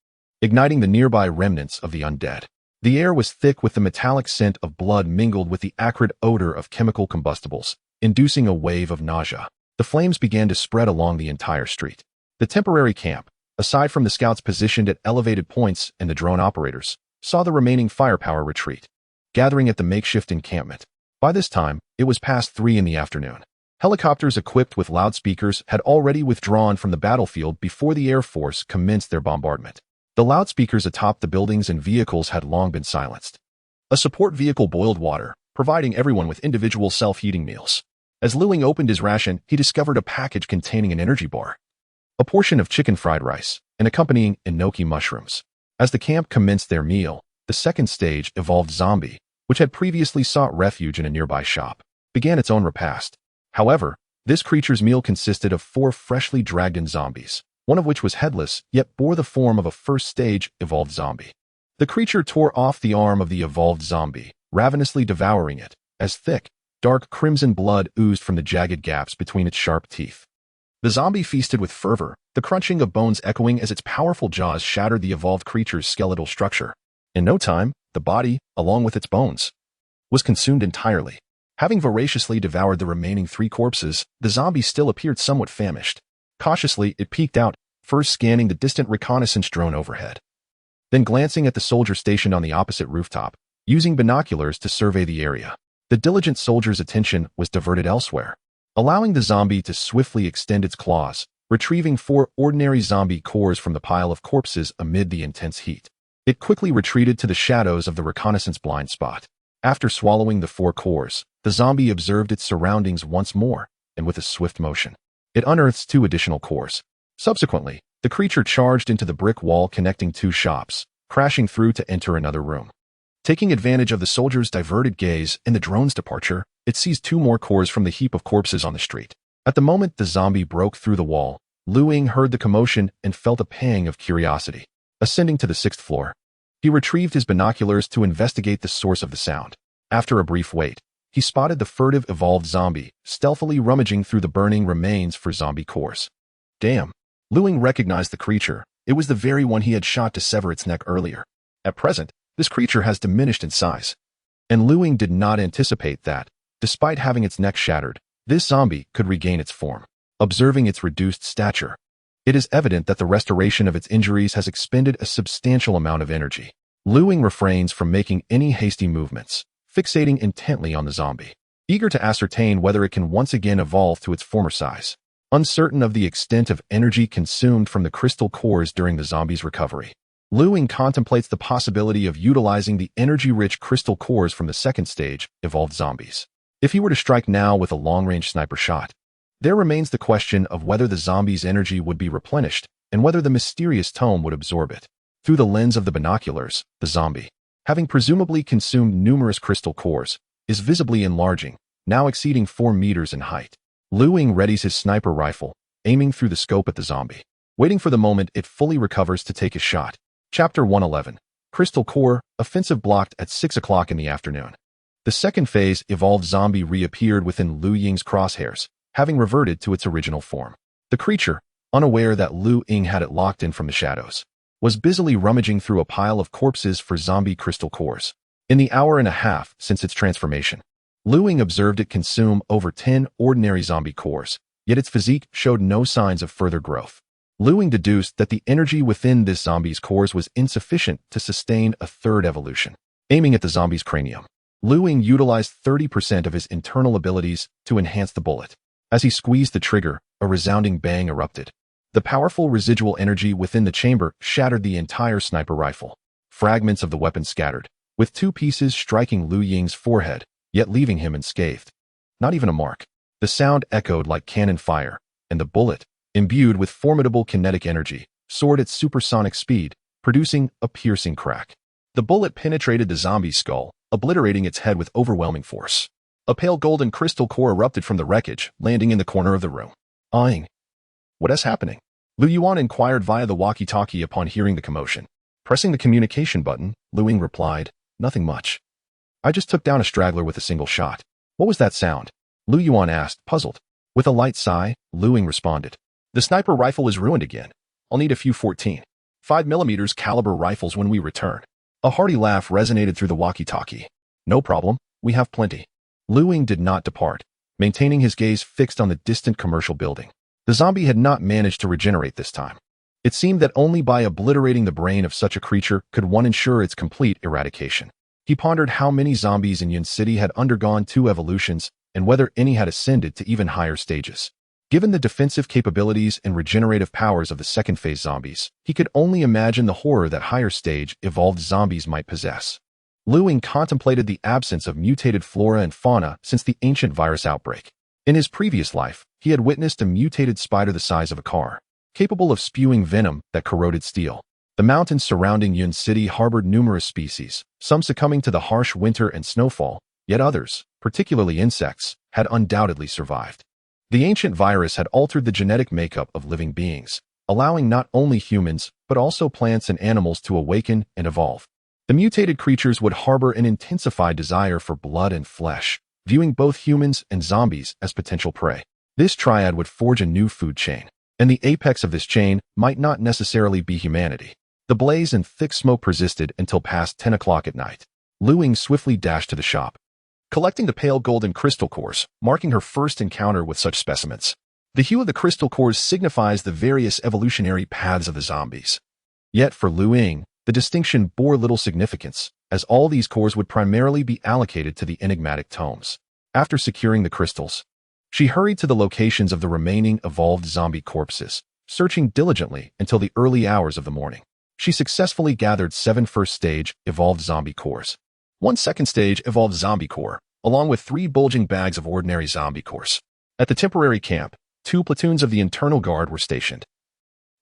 igniting the nearby remnants of the undead. The air was thick with the metallic scent of blood mingled with the acrid odor of chemical combustibles, inducing a wave of nausea. The flames began to spread along the entire street. The temporary camp, aside from the scouts positioned at elevated points and the drone operators, saw the remaining firepower retreat, gathering at the makeshift encampment. By this time, it was past 3 in the afternoon. Helicopters equipped with loudspeakers had already withdrawn from the battlefield before the Air Force commenced their bombardment. The loudspeakers atop the buildings and vehicles had long been silenced. A support vehicle boiled water, providing everyone with individual self-heating meals. As Liuing opened his ration, he discovered a package containing an energy bar, a portion of chicken fried rice, and accompanying enoki mushrooms. As the camp commenced their meal, the 2nd stage evolved zombie, which had previously sought refuge in a nearby shop, began its own repast. However, this creature's meal consisted of 4 freshly dragged-in zombies, one of which was headless, yet bore the form of a 1st stage evolved zombie. The creature tore off the arm of the evolved zombie, ravenously devouring it, as thick, dark crimson blood oozed from the jagged gaps between its sharp teeth. The zombie feasted with fervor, the crunching of bones echoing as its powerful jaws shattered the evolved creature's skeletal structure. In no time, the body, along with its bones, was consumed entirely. Having voraciously devoured the remaining 3 corpses, the zombie still appeared somewhat famished. Cautiously, it peeked out, first scanning the distant reconnaissance drone overhead, then glancing at the soldier stationed on the opposite rooftop, using binoculars to survey the area. The diligent soldier's attention was diverted elsewhere, allowing the zombie to swiftly extend its claws, retrieving 4 ordinary zombie cores from the pile of corpses amid the intense heat. It quickly retreated to the shadows of the reconnaissance blind spot. After swallowing the 4 cores, the zombie observed its surroundings once more, and with a swift motion, it unearths 2 additional cores. Subsequently, the creature charged into the brick wall connecting 2 shops, crashing through to enter another room. Taking advantage of the soldier's diverted gaze and the drone's departure, it seized 2 more cores from the heap of corpses on the street. At the moment the zombie broke through the wall, Liuing heard the commotion and felt a pang of curiosity. Ascending to the 6th floor, he retrieved his binoculars to investigate the source of the sound. After a brief wait, he spotted the furtive evolved zombie, stealthily rummaging through the burning remains for zombie cores. Damn. Liuing recognized the creature. It was the very one he had shot to sever its neck earlier. At present, this creature has diminished in size. And Liuing did not anticipate that, despite having its neck shattered, this zombie could regain its form. Observing its reduced stature, it is evident that the restoration of its injuries has expended a substantial amount of energy. Liuing refrains from making any hasty movements, fixating intently on the zombie, eager to ascertain whether it can once again evolve to its former size. Uncertain of the extent of energy consumed from the crystal cores during the zombie's recovery, Liuing contemplates the possibility of utilizing the energy-rich crystal cores from the 2nd stage evolved zombies. If he were to strike now with a long-range sniper shot, there remains the question of whether the zombie's energy would be replenished and whether the mysterious tome would absorb it. Through the lens of the binoculars, the zombie, having presumably consumed numerous crystal cores, is visibly enlarging, now exceeding 4 meters in height. Lu Ying readies his sniper rifle, aiming through the scope at the zombie, waiting for the moment it fully recovers to take his shot. Chapter 111. Crystal Core, offensive blocked at 6 o'clock in the afternoon. The second phase evolved zombie reappeared within Lu Ying's crosshairs, having reverted to its original form. The creature, unaware that Lu Ying had it locked in from the shadows, was busily rummaging through a pile of corpses for zombie crystal cores. In the hour and a half since its transformation, Lu Ying observed it consume over 10 ordinary zombie cores, yet its physique showed no signs of further growth. Lu Ying deduced that the energy within this zombie's cores was insufficient to sustain a third evolution. Aiming at the zombie's cranium, Lu Ying utilized 30% of his internal abilities to enhance the bullet. As he squeezed the trigger, a resounding bang erupted. The powerful residual energy within the chamber shattered the entire sniper rifle. Fragments of the weapon scattered, with 2 pieces striking Lu Ying's forehead, yet leaving him unscathed. Not even a mark. The sound echoed like cannon fire, and the bullet, imbued with formidable kinetic energy, soared at supersonic speed, producing a piercing crack. The bullet penetrated the zombie's skull, obliterating its head with overwhelming force. A pale golden crystal core erupted from the wreckage, landing in the corner of the room. Ying. What is happening? Lu Yuan inquired via the walkie-talkie upon hearing the commotion. Pressing the communication button, Lu Ying replied, "Nothing much. I just took down a straggler with a single shot." "What was that sound?" Lu Yuan asked, puzzled. With a light sigh, Lu Ying responded, "The sniper rifle is ruined again. I'll need a few 14.5mm caliber rifles when we return." A hearty laugh resonated through the walkie-talkie. "No problem, we have plenty." Lu Ying did not depart, maintaining his gaze fixed on the distant commercial building. The zombie had not managed to regenerate this time. It seemed that only by obliterating the brain of such a creature could one ensure its complete eradication. He pondered how many zombies in Yun City had undergone 2 evolutions and whether any had ascended to even higher stages. Given the defensive capabilities and regenerative powers of the second phase zombies, he could only imagine the horror that higher stage evolved zombies might possess. Lu Ying contemplated the absence of mutated flora and fauna since the ancient virus outbreak. In his previous life, he had witnessed a mutated spider the size of a car, capable of spewing venom that corroded steel. The mountains surrounding Yun City harbored numerous species, some succumbing to the harsh winter and snowfall, yet others, particularly insects, had undoubtedly survived. The ancient virus had altered the genetic makeup of living beings, allowing not only humans, but also plants and animals to awaken and evolve. The mutated creatures would harbor an intensified desire for blood and flesh, viewing both humans and zombies as potential prey. This triad would forge a new food chain, and the apex of this chain might not necessarily be humanity. The blaze and thick smoke persisted until past 10 o'clock at night. Lu Ying swiftly dashed to the shop, collecting the pale golden crystal cores, marking her first encounter with such specimens. The hue of the crystal cores signifies the various evolutionary paths of the zombies. Yet for Lu Ying, the distinction bore little significance, as all these cores would primarily be allocated to the enigmatic tomes. After securing the crystals, she hurried to the locations of the remaining evolved zombie corpses, searching diligently until the early hours of the morning. She successfully gathered 7 first-stage evolved zombie cores, 1 second-stage evolved zombie core, along with 3 bulging bags of ordinary zombie cores. At the temporary camp, 2 platoons of the internal guard were stationed,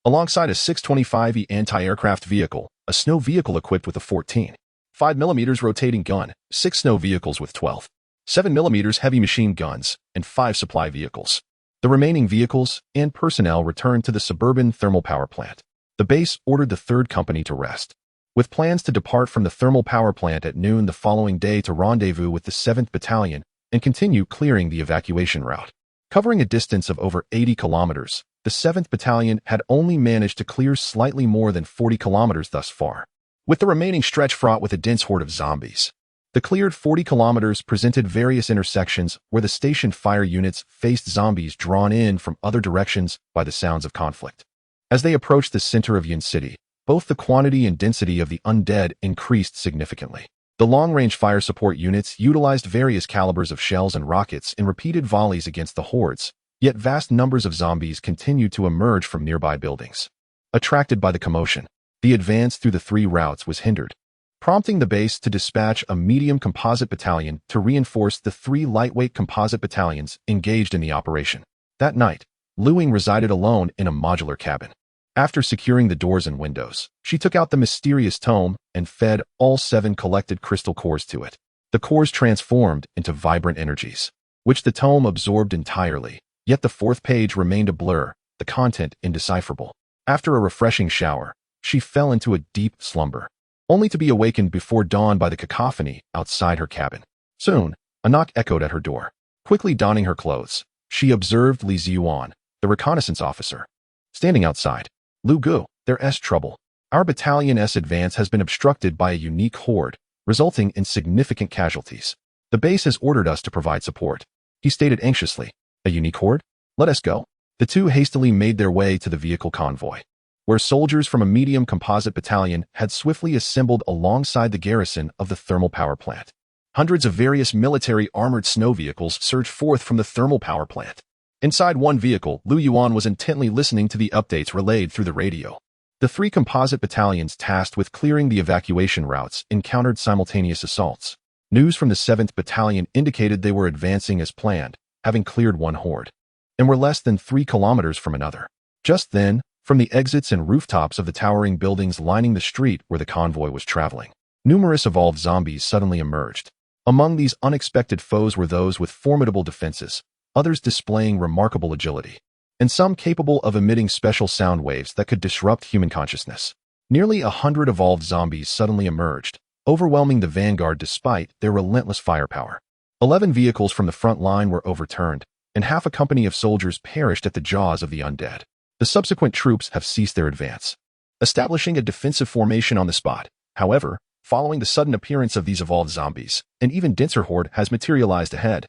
alongside a 625E anti-aircraft vehicle, a snow vehicle equipped with a 14.5mm rotating gun, 6 snow vehicles with 12.7mm heavy machine guns, and 5 supply vehicles. The remaining vehicles and personnel returned to the suburban thermal power plant. The base ordered the 3rd Company to rest, with plans to depart from the thermal power plant at noon the following day to rendezvous with the 7th Battalion and continue clearing the evacuation route. Covering a distance of over 80 kilometers, the 7th Battalion had only managed to clear slightly more than 40 kilometers thus far, with the remaining stretch fraught with a dense horde of zombies. The cleared 40 kilometers presented various intersections where the stationed fire units faced zombies drawn in from other directions by the sounds of conflict. As they approached the center of Yun City, both the quantity and density of the undead increased significantly. The long-range fire support units utilized various calibers of shells and rockets in repeated volleys against the hordes, yet vast numbers of zombies continued to emerge from nearby buildings. Attracted by the commotion, the advance through the 3 routes was hindered, prompting the base to dispatch a medium composite battalion to reinforce the 3 lightweight composite battalions engaged in the operation. That night, Lu Ying resided alone in a modular cabin. After securing the doors and windows, she took out the mysterious tome and fed all 7 collected crystal cores to it. The cores transformed into vibrant energies, which the tome absorbed entirely, Yet the fourth page remained a blur, the content indecipherable. After a refreshing shower, she fell into a deep slumber, only to be awakened before dawn by the cacophony outside her cabin. Soon, a knock echoed at her door. Quickly donning her clothes, she observed Li Ziyuan, the reconnaissance officer, standing outside. Lu Gu, there's trouble. Our battalion's advance has been obstructed by a unique horde, resulting in significant casualties. The base has ordered us to provide support, he stated anxiously. A unique horde? Let us go. The two hastily made their way to the vehicle convoy, where soldiers from a medium composite battalion had swiftly assembled alongside the garrison of the thermal power plant. Hundreds of various military armored snow vehicles surged forth from the thermal power plant. Inside one vehicle, Lu Yuan was intently listening to the updates relayed through the radio. The three composite battalions tasked with clearing the evacuation routes encountered simultaneous assaults. News from the 7th Battalion indicated they were advancing as planned, having cleared one horde, and were less than 3 kilometers from another. Just then, from the exits and rooftops of the towering buildings lining the street where the convoy was traveling, numerous evolved zombies suddenly emerged. Among these unexpected foes were those with formidable defenses, others displaying remarkable agility, and some capable of emitting special sound waves that could disrupt human consciousness. Nearly 100 evolved zombies suddenly emerged, overwhelming the vanguard despite their relentless firepower. 11 vehicles from the front line were overturned, and half a company of soldiers perished at the jaws of the undead. The subsequent troops have ceased their advance, establishing a defensive formation on the spot. However, following the sudden appearance of these evolved zombies, an even denser horde has materialized ahead,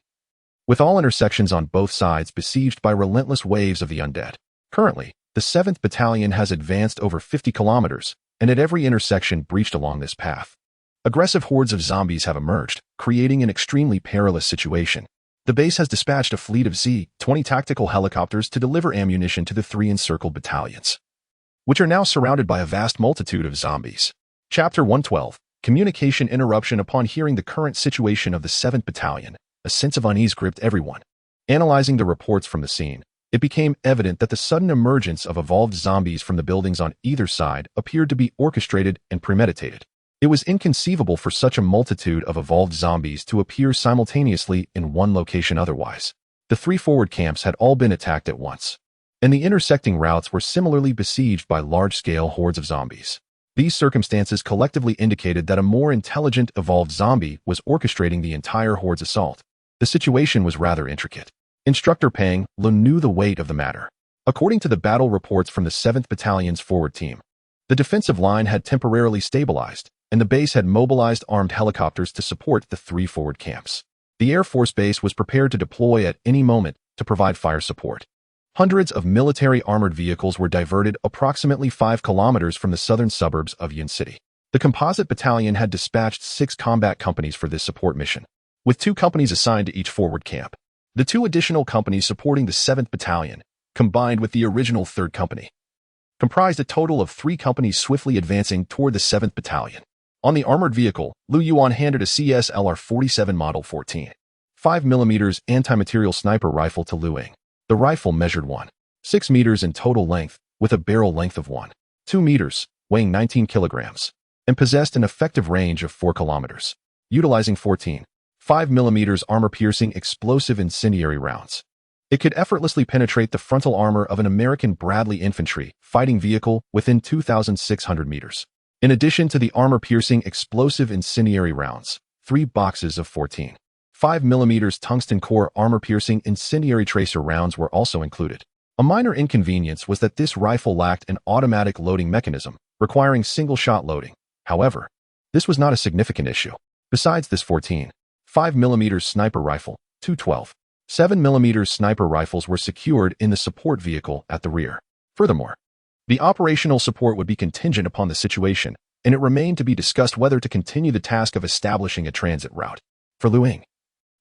with all intersections on both sides besieged by relentless waves of the undead. Currently, the 7th Battalion has advanced over 50 kilometers, and at every intersection breached along this path. Aggressive hordes of zombies have emerged, creating an extremely perilous situation. The base has dispatched a fleet of Z-20 tactical helicopters to deliver ammunition to the 3 encircled battalions, which are now surrounded by a vast multitude of zombies. Chapter 112. Communication interruption. Upon hearing the current situation of the 7th Battalion, a sense of unease gripped everyone. Analyzing the reports from the scene, it became evident that the sudden emergence of evolved zombies from the buildings on either side appeared to be orchestrated and premeditated. It was inconceivable for such a multitude of evolved zombies to appear simultaneously in one location otherwise. The 3 forward camps had all been attacked at once, and the intersecting routes were similarly besieged by large-scale hordes of zombies. These circumstances collectively indicated that a more intelligent evolved zombie was orchestrating the entire horde's assault. The situation was rather intricate. Instructor Pang Lun knew the weight of the matter. According to the battle reports from the 7th Battalion's forward team, the defensive line had temporarily stabilized, and the base had mobilized armed helicopters to support the 3 forward camps. The Air Force Base was prepared to deploy at any moment to provide fire support. Hundreds of military armored vehicles were diverted approximately 5 kilometers from the southern suburbs of Yin City. The composite battalion had dispatched 6 combat companies for this support mission, with 2 companies assigned to each forward camp. The 2 additional companies supporting the 7th Battalion, combined with the original 3rd Company, comprised a total of 3 companies swiftly advancing toward the 7th Battalion. On the armored vehicle, Lu Yuan handed a CSLR-47 Model 14, 5mm anti-material sniper rifle to Lu Ying. The rifle measured 1.6 meters in total length, with a barrel length of 1.2 meters, weighing 19 kilograms, and possessed an effective range of 4 kilometers, utilizing 14.5mm armor-piercing explosive incendiary rounds. It could effortlessly penetrate the frontal armor of an American Bradley infantry fighting vehicle within 2,600 meters. In addition to the armor-piercing explosive incendiary rounds, 3 boxes of 14.5mm tungsten core armor-piercing incendiary tracer rounds were also included. A minor inconvenience was that this rifle lacked an automatic loading mechanism, requiring single-shot loading. However, this was not a significant issue. Besides this 14.5mm sniper rifle, 2 12.7mm sniper rifles were secured in the support vehicle at the rear. Furthermore, the operational support would be contingent upon the situation, and it remained to be discussed whether to continue the task of establishing a transit route. For Lu Ying,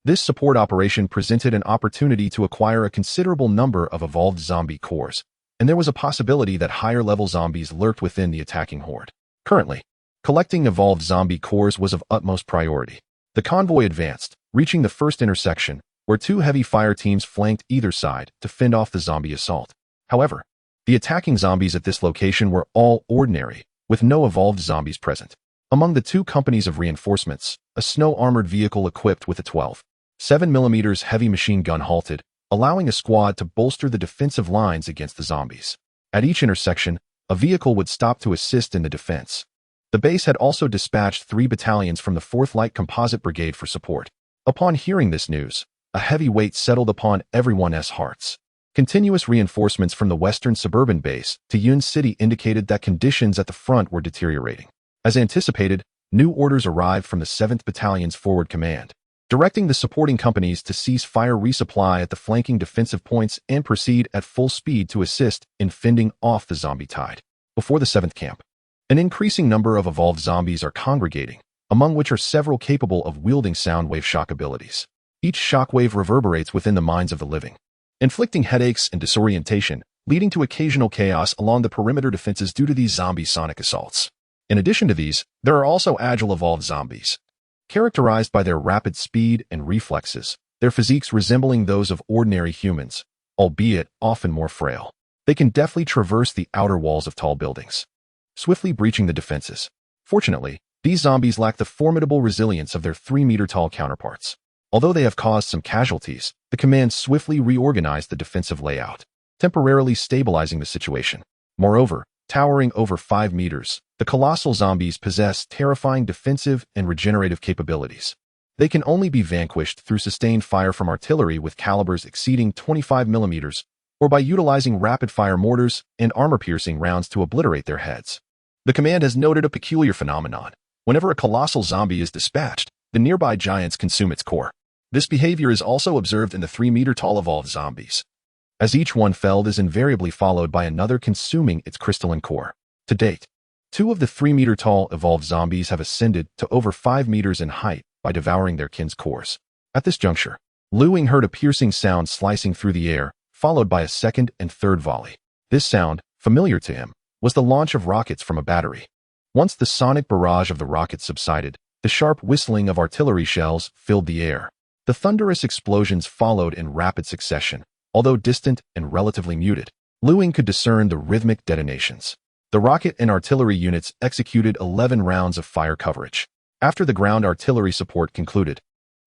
this support operation presented an opportunity to acquire a considerable number of evolved zombie cores, and there was a possibility that higher-level zombies lurked within the attacking horde. Currently, collecting evolved zombie cores was of utmost priority. The convoy advanced, reaching the first intersection, where 2 heavy fire teams flanked either side to fend off the zombie assault. However, the attacking zombies at this location were all ordinary, with no evolved zombies present. Among the 2 companies of reinforcements, a snow-armored vehicle equipped with a 12.7mm heavy machine gun halted, allowing a squad to bolster the defensive lines against the zombies. At each intersection, a vehicle would stop to assist in the defense. The base had also dispatched 3 battalions from the 4th Light Composite Brigade for support. Upon hearing this news, a heavy weight settled upon everyone's hearts. Continuous reinforcements from the western suburban base to Yun City indicated that conditions at the front were deteriorating. As anticipated, new orders arrived from the 7th Battalion's forward command, directing the supporting companies to cease fire resupply at the flanking defensive points and proceed at full speed to assist in fending off the zombie tide. Before the 7th camp, an increasing number of evolved zombies are congregating, among which are several capable of wielding sound wave shock abilities. Each shockwave reverberates within the minds of the living, inflicting headaches and disorientation, leading to occasional chaos along the perimeter defenses due to these zombie sonic assaults. In addition to these, there are also agile evolved zombies, characterized by their rapid speed and reflexes, their physiques resembling those of ordinary humans, albeit often more frail. They can deftly traverse the outer walls of tall buildings, swiftly breaching the defenses. Fortunately, these zombies lack the formidable resilience of their 3-meter-tall counterparts. Although they have caused some casualties, the command swiftly reorganized the defensive layout, temporarily stabilizing the situation. Moreover, towering over 5 meters, the colossal zombies possess terrifying defensive and regenerative capabilities. They can only be vanquished through sustained fire from artillery with calibers exceeding 25 millimeters, or by utilizing rapid-fire mortars and armor-piercing rounds to obliterate their heads. The command has noted a peculiar phenomenon. Whenever a colossal zombie is dispatched, the nearby giants consume its core. This behavior is also observed in the 3-meter-tall evolved zombies, as each one felled is invariably followed by another consuming its crystalline core. To date, 2 of the 3-meter-tall evolved zombies have ascended to over 5 meters in height by devouring their kin's cores. At this juncture, Liu Ying heard a piercing sound slicing through the air, followed by a second and third volley. This sound, familiar to him, was the launch of rockets from a battery. Once the sonic barrage of the rockets subsided, the sharp whistling of artillery shells filled the air. The thunderous explosions followed in rapid succession. Although distant and relatively muted, Liu Ying could discern the rhythmic detonations. The rocket and artillery units executed 11 rounds of fire coverage. After the ground artillery support concluded,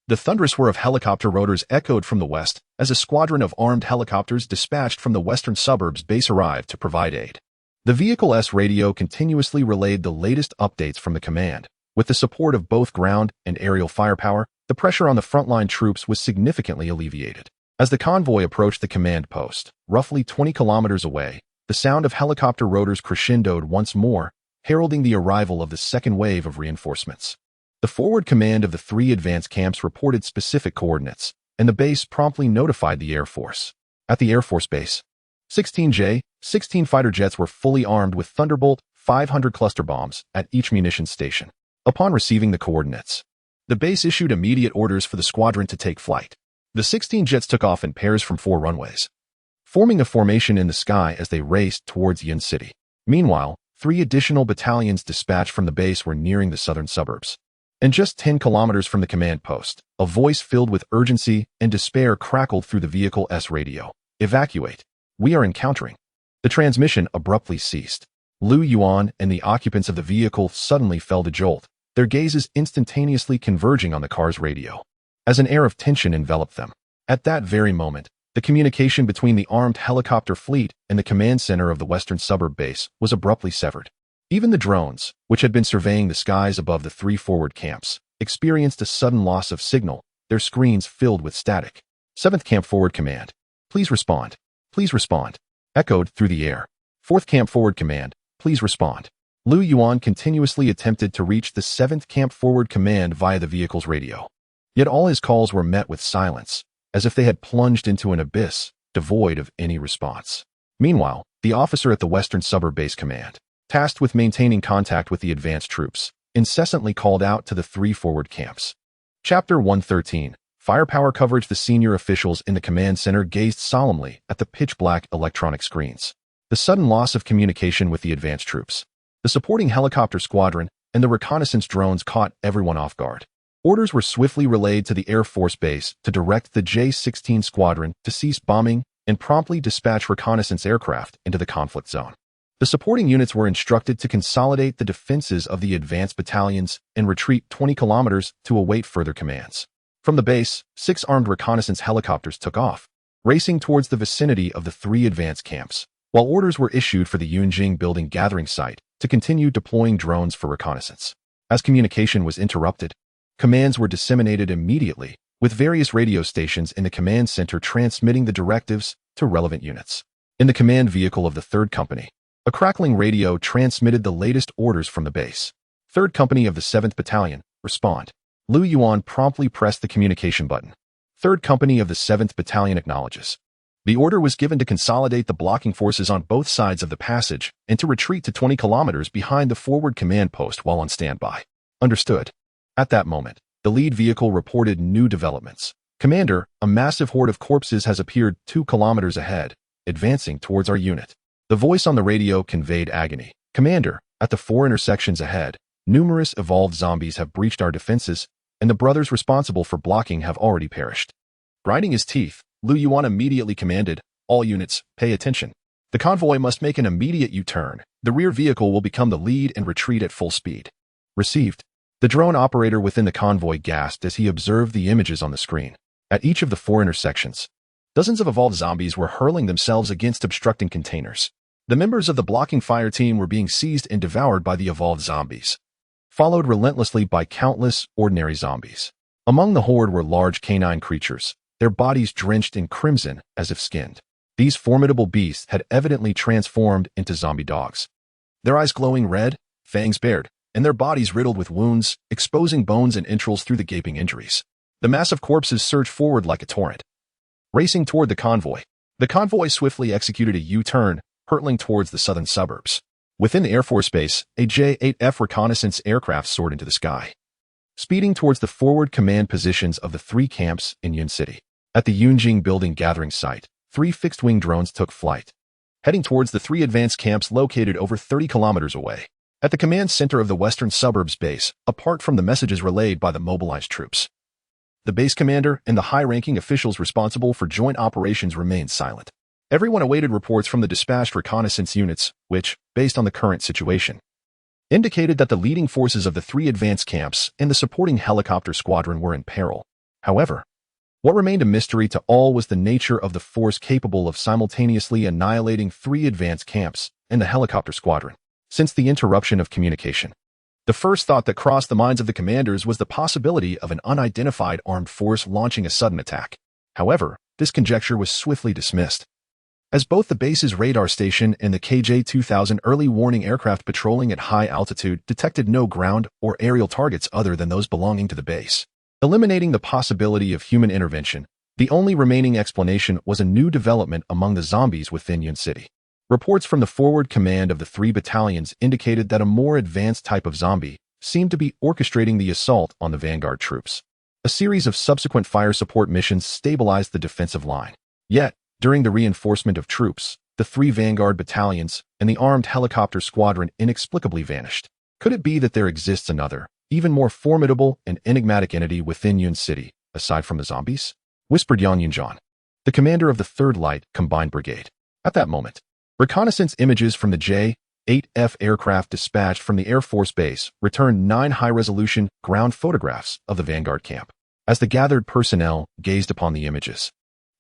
the thunderous whir of helicopter rotors echoed from the west as a squadron of armed helicopters dispatched from the western suburbs base arrived to provide aid. The vehicle's radio continuously relayed the latest updates from the command. With the support of both ground and aerial firepower, the pressure on the frontline troops was significantly alleviated. As the convoy approached the command post, roughly 20 kilometers away, the sound of helicopter rotors crescendoed once more, heralding the arrival of the second wave of reinforcements. The forward command of the 3 advance camps reported specific coordinates, and the base promptly notified the Air Force. At the Air Force Base, 16 fighter jets were fully armed with Thunderbolt 500 cluster bombs at each munitions station. Upon receiving the coordinates, the base issued immediate orders for the squadron to take flight. The 16 jets took off in pairs from 4 runways, forming a formation in the sky as they raced towards Ying City. Meanwhile, 3 additional battalions dispatched from the base were nearing the southern suburbs. And just 10 kilometers from the command post, a voice filled with urgency and despair crackled through the vehicle's radio. "Evacuate. We are encountering." The transmission abruptly ceased. Liu Yuan and the occupants of the vehicle suddenly fell to jolt, their gazes instantaneously converging on the car's radio, as an air of tension enveloped them. At that very moment, the communication between the armed helicopter fleet and the command center of the western suburb base was abruptly severed. Even the drones, which had been surveying the skies above the 3 forward camps, experienced a sudden loss of signal, their screens filled with static. 7th Camp Forward Command, please respond. Please respond. Echoed through the air. 4th Camp Forward Command, please respond. Liu Yuan continuously attempted to reach the 7th Camp Forward Command via the vehicle's radio. Yet all his calls were met with silence, as if they had plunged into an abyss, devoid of any response. Meanwhile, the officer at the Western Suburb Base Command, tasked with maintaining contact with the advanced troops, incessantly called out to the 3 forward camps. Chapter 113. Firepower Coverage. The senior officials in the command center gazed solemnly at the pitch-black electronic screens. The sudden loss of communication with the advanced troops, the supporting helicopter squadron, and the reconnaissance drones caught everyone off guard. Orders were swiftly relayed to the Air Force Base to direct the J-16 squadron to cease bombing and promptly dispatch reconnaissance aircraft into the conflict zone. The supporting units were instructed to consolidate the defenses of the advanced battalions and retreat 20 kilometers to await further commands. From the base, 6 armed reconnaissance helicopters took off, racing towards the vicinity of the three advanced camps, while orders were issued for the Yunjing building gathering site to continue deploying drones for reconnaissance. As communication was interrupted, commands were disseminated immediately, with various radio stations in the command center transmitting the directives to relevant units. In the command vehicle of the 3rd Company, a crackling radio transmitted the latest orders from the base. 3rd Company of the 7th Battalion, respond. Lu Yuan promptly pressed the communication button. 3rd Company of the 7th Battalion acknowledges. The order was given to consolidate the blocking forces on both sides of the passage and to retreat to 20 kilometers behind the forward command post while on standby. Understood. At that moment, the lead vehicle reported new developments. Commander, a massive horde of corpses has appeared 2 kilometers ahead, advancing towards our unit. The voice on the radio conveyed agony. Commander, at the 4 intersections ahead, numerous evolved zombies have breached our defenses, and the brothers responsible for blocking have already perished. Grinding his teeth, Lu Yuan immediately commanded, all units, pay attention. The convoy must make an immediate U-turn. The rear vehicle will become the lead and retreat at full speed. Received. The drone operator within the convoy gasped as he observed the images on the screen. At each of the 4 intersections, dozens of evolved zombies were hurling themselves against obstructing containers. The members of the blocking fire team were being seized and devoured by the evolved zombies, followed relentlessly by countless ordinary zombies. Among the horde were large canine creatures, their bodies drenched in crimson as if skinned. These formidable beasts had evidently transformed into zombie dogs. Their eyes glowing red, fangs bared, and their bodies riddled with wounds, exposing bones and entrails through the gaping injuries. The mass of corpses surged forward like a torrent. Racing toward the convoy swiftly executed a U-turn, hurtling towards the southern suburbs. Within the Air Force Base, a J-8F reconnaissance aircraft soared into the sky, speeding towards the forward command positions of the 3 camps in Yun City. At the Yunjing building gathering site, 3 fixed-wing drones took flight, heading towards the 3 advanced camps located over 30 kilometers away. At the command center of the western suburbs base, apart from the messages relayed by the mobilized troops, the base commander and the high-ranking officials responsible for joint operations remained silent. Everyone awaited reports from the dispatched reconnaissance units, which, based on the current situation, indicated that the leading forces of the 3 advanced camps and the supporting helicopter squadron were in peril. However, what remained a mystery to all was the nature of the force capable of simultaneously annihilating 3 advanced camps and the helicopter squadron. Since the interruption of communication, the first thought that crossed the minds of the commanders was the possibility of an unidentified armed force launching a sudden attack. However, this conjecture was swiftly dismissed, as both the base's radar station and the KJ-2000 early warning aircraft patrolling at high altitude detected no ground or aerial targets other than those belonging to the base. Eliminating the possibility of human intervention, the only remaining explanation was a new development among the zombies within Yun City. Reports from the forward command of the 3 battalions indicated that a more advanced type of zombie seemed to be orchestrating the assault on the vanguard troops. A series of subsequent fire support missions stabilized the defensive line. Yet, during the reinforcement of troops, the 3 vanguard battalions and the armed helicopter squadron inexplicably vanished. Could it be that there exists another, even more formidable and enigmatic entity within Yun City, aside from the zombies? Whispered Yang Yunjian, the commander of the 3rd Light Combined Brigade. At that moment, reconnaissance images from the J-8F aircraft dispatched from the Air Force Base returned 9 high-resolution ground photographs of the vanguard camp. As the gathered personnel gazed upon the images,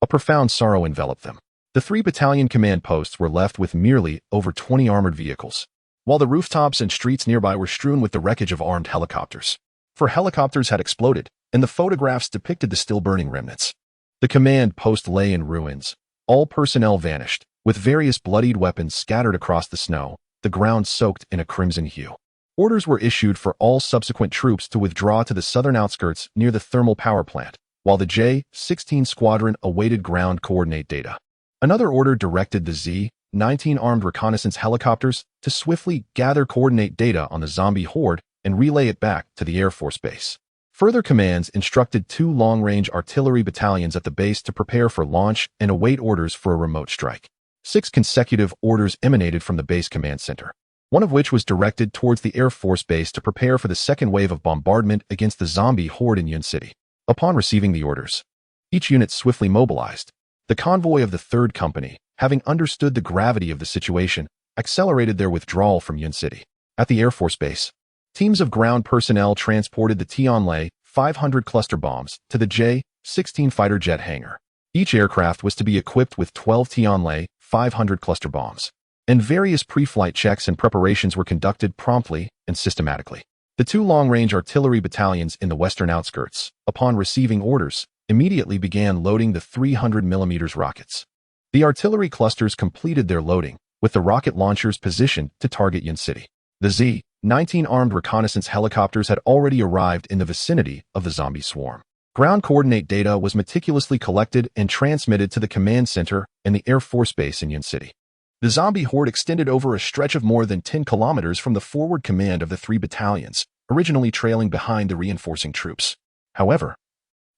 a profound sorrow enveloped them. The 3 battalion command posts were left with merely over 20 armored vehicles, while the rooftops and streets nearby were strewn with the wreckage of armed helicopters. 4 helicopters had exploded, and the photographs depicted the still-burning remnants. The command post lay in ruins. All personnel vanished, with various bloodied weapons scattered across the snow, the ground soaked in a crimson hue. Orders were issued for all subsequent troops to withdraw to the southern outskirts near the thermal power plant, while the J-16 squadron awaited ground coordinate data. Another order directed the Z-19 armed reconnaissance helicopters to swiftly gather coordinate data on the zombie horde and relay it back to the Air Force Base. Further commands instructed 2 long-range artillery battalions at the base to prepare for launch and await orders for a remote strike. 6 consecutive orders emanated from the base command center, one of which was directed towards the Air Force Base to prepare for the second wave of bombardment against the zombie horde in Yun City. Upon receiving the orders, each unit swiftly mobilized. The convoy of the 3rd Company, having understood the gravity of the situation, accelerated their withdrawal from Yun City. At the Air Force Base, teams of ground personnel transported the Tianlai 500 cluster bombs to the J-16 fighter jet hangar. Each aircraft was to be equipped with 12 Tianlai 500 cluster bombs, and various pre-flight checks and preparations were conducted promptly and systematically. The two long-range artillery battalions in the western outskirts, upon receiving orders, immediately began loading the 300mm rockets. The artillery clusters completed their loading, with the rocket launchers positioned to target Ying City. The Z-19 armed reconnaissance helicopters had already arrived in the vicinity of the zombie swarm. Ground coordinate data was meticulously collected and transmitted to the command center and the Air Force Base in Ying City. The zombie horde extended over a stretch of more than 10 kilometers from the forward command of the three battalions, originally trailing behind the reinforcing troops. However,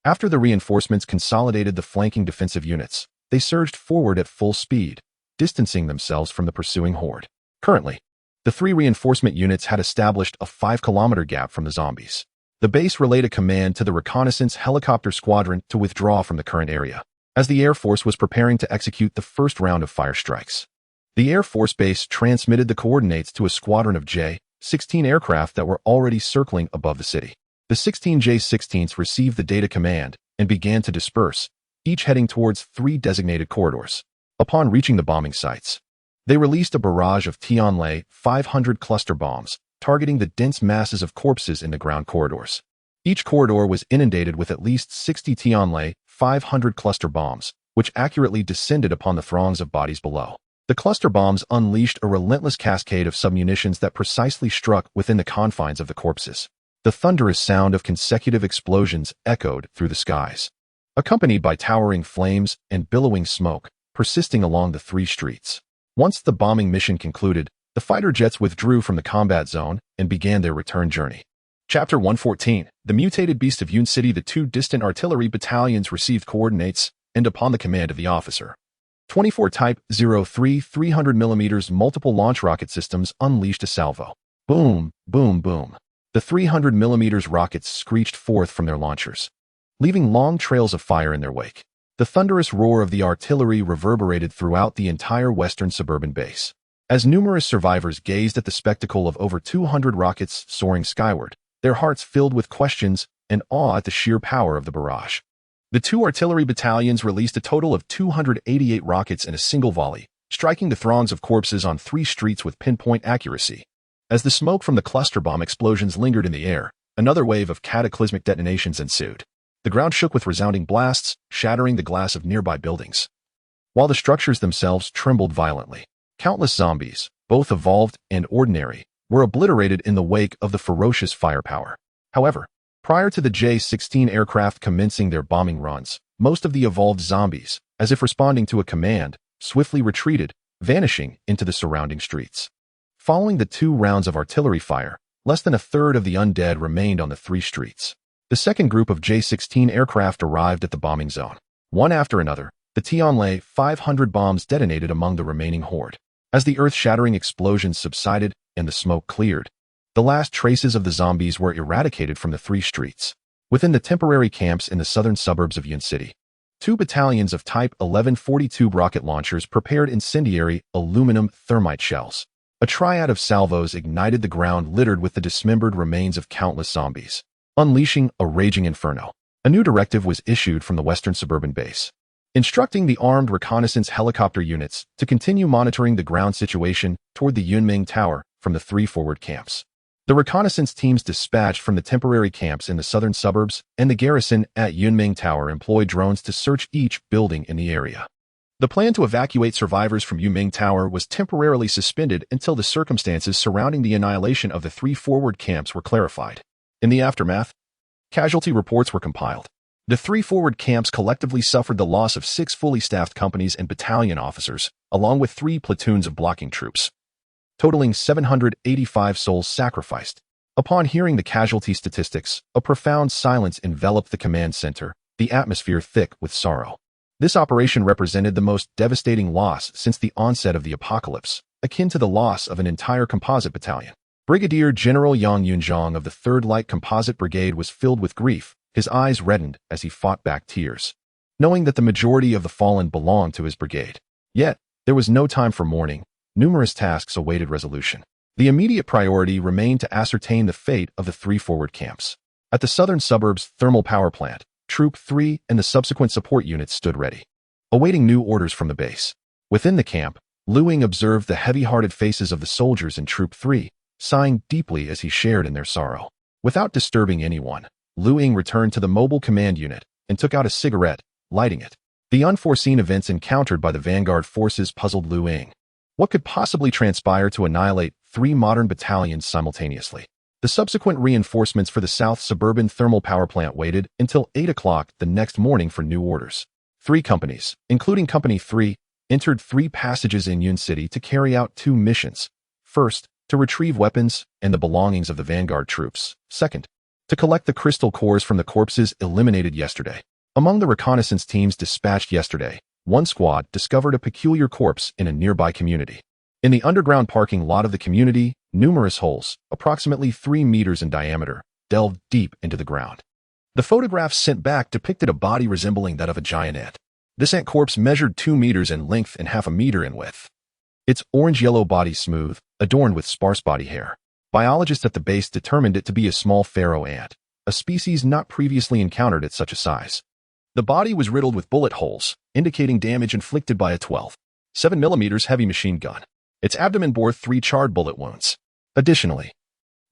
after the reinforcements consolidated the flanking defensive units, they surged forward at full speed, distancing themselves from the pursuing horde. Currently, the three reinforcement units had established a 5-kilometer gap from the zombies. The base relayed a command to the reconnaissance helicopter squadron to withdraw from the current area, as the Air Force was preparing to execute the first round of fire strikes. The Air Force Base transmitted the coordinates to a squadron of J-16 aircraft that were already circling above the city. The 16 J-16s received the data command and began to disperse, each heading towards 3 designated corridors. Upon reaching the bombing sites, they released a barrage of Tianlai 500 cluster bombs, targeting the dense masses of corpses in the ground corridors. Each corridor was inundated with at least 60 Tianlai 500 cluster bombs, which accurately descended upon the throngs of bodies below. The cluster bombs unleashed a relentless cascade of submunitions that precisely struck within the confines of the corpses. The thunderous sound of consecutive explosions echoed through the skies, accompanied by towering flames and billowing smoke, persisting along the 3 streets. Once the bombing mission concluded, the fighter jets withdrew from the combat zone and began their return journey. Chapter 114. The Mutated Beast of Ying City. The 2 distant artillery battalions received coordinates, and upon the command of the officer, 24 Type 03 300mm multiple launch rocket systems unleashed a salvo. Boom, boom, boom. The 300mm rockets screeched forth from their launchers, leaving long trails of fire in their wake. The thunderous roar of the artillery reverberated throughout the entire western suburban base. As numerous survivors gazed at the spectacle of over 200 rockets soaring skyward, their hearts filled with questions and awe at the sheer power of the barrage. The 2 artillery battalions released a total of 288 rockets in a single volley, striking the throngs of corpses on 3 streets with pinpoint accuracy. As the smoke from the cluster bomb explosions lingered in the air, another wave of cataclysmic detonations ensued. The ground shook with resounding blasts, shattering the glass of nearby buildings, while the structures themselves trembled violently. Countless zombies, both evolved and ordinary, were obliterated in the wake of the ferocious firepower. However, prior to the J-16 aircraft commencing their bombing runs, most of the evolved zombies, as if responding to a command, swiftly retreated, vanishing into the surrounding streets. Following the 2 rounds of artillery fire, less than a third of the undead remained on the 3 streets. The second group of J-16 aircraft arrived at the bombing zone. One after another, the Tianlai 500 bombs detonated among the remaining horde. As the earth-shattering explosions subsided and the smoke cleared, the last traces of the zombies were eradicated from the 3 streets. Within the temporary camps in the southern suburbs of Ying City, 2 battalions of Type 1142 rocket launchers prepared incendiary aluminum thermite shells. A triad of salvos ignited the ground littered with the dismembered remains of countless zombies, unleashing a raging inferno. A new directive was issued from the western suburban base, instructing the armed reconnaissance helicopter units to continue monitoring the ground situation toward the Yunming Tower from the 3 forward camps. The reconnaissance teams dispatched from the temporary camps in the southern suburbs and the garrison at Yunming Tower employed drones to search each building in the area. The plan to evacuate survivors from Yunming Tower was temporarily suspended until the circumstances surrounding the annihilation of the 3 forward camps were clarified. In the aftermath, casualty reports were compiled. The 3 forward camps collectively suffered the loss of 6 fully staffed companies and battalion officers, along with 3 platoons of blocking troops, totaling 785 souls sacrificed. Upon hearing the casualty statistics, a profound silence enveloped the command center, the atmosphere thick with sorrow. This operation represented the most devastating loss since the onset of the apocalypse, akin to the loss of an entire composite battalion. Brigadier General Yang Yunzhong of the 3rd Light Composite Brigade was filled with grief. His eyes reddened as he fought back tears, knowing that the majority of the fallen belonged to his brigade. Yet, there was no time for mourning. Numerous tasks awaited resolution. The immediate priority remained to ascertain the fate of the 3 forward camps. At the southern suburbs thermal power plant, Troop 3 and the subsequent support units stood ready, awaiting new orders from the base. Within the camp, Ying observed the heavy-hearted faces of the soldiers in Troop 3, sighing deeply as he shared in their sorrow. Without disturbing anyone, Ying returned to the mobile command unit and took out a cigarette, lighting it. The unforeseen events encountered by the vanguard forces puzzled Ying. What could possibly transpire to annihilate 3 modern battalions simultaneously? The subsequent reinforcements for the South Suburban Thermal Power Plant waited until 8 o'clock the next morning for new orders. 3 companies, including Company 3, entered 3 passages in Yun City to carry out 2 missions. First, to retrieve weapons and the belongings of the vanguard troops. Second, to collect the crystal cores from the corpses eliminated yesterday. Among the reconnaissance teams dispatched yesterday, one squad discovered a peculiar corpse in a nearby community. In the underground parking lot of the community, numerous holes, approximately 3 meters in diameter, delved deep into the ground. The photographs sent back depicted a body resembling that of a giant ant. This ant corpse measured 2 meters in length and half a meter in width. Its orange-yellow body smooth, adorned with sparse body hair. Biologists at the base determined it to be a small pharaoh ant, a species not previously encountered at such a size. The body was riddled with bullet holes, indicating damage inflicted by a 12.7mm heavy machine gun. Its abdomen bore 3 charred bullet wounds. Additionally,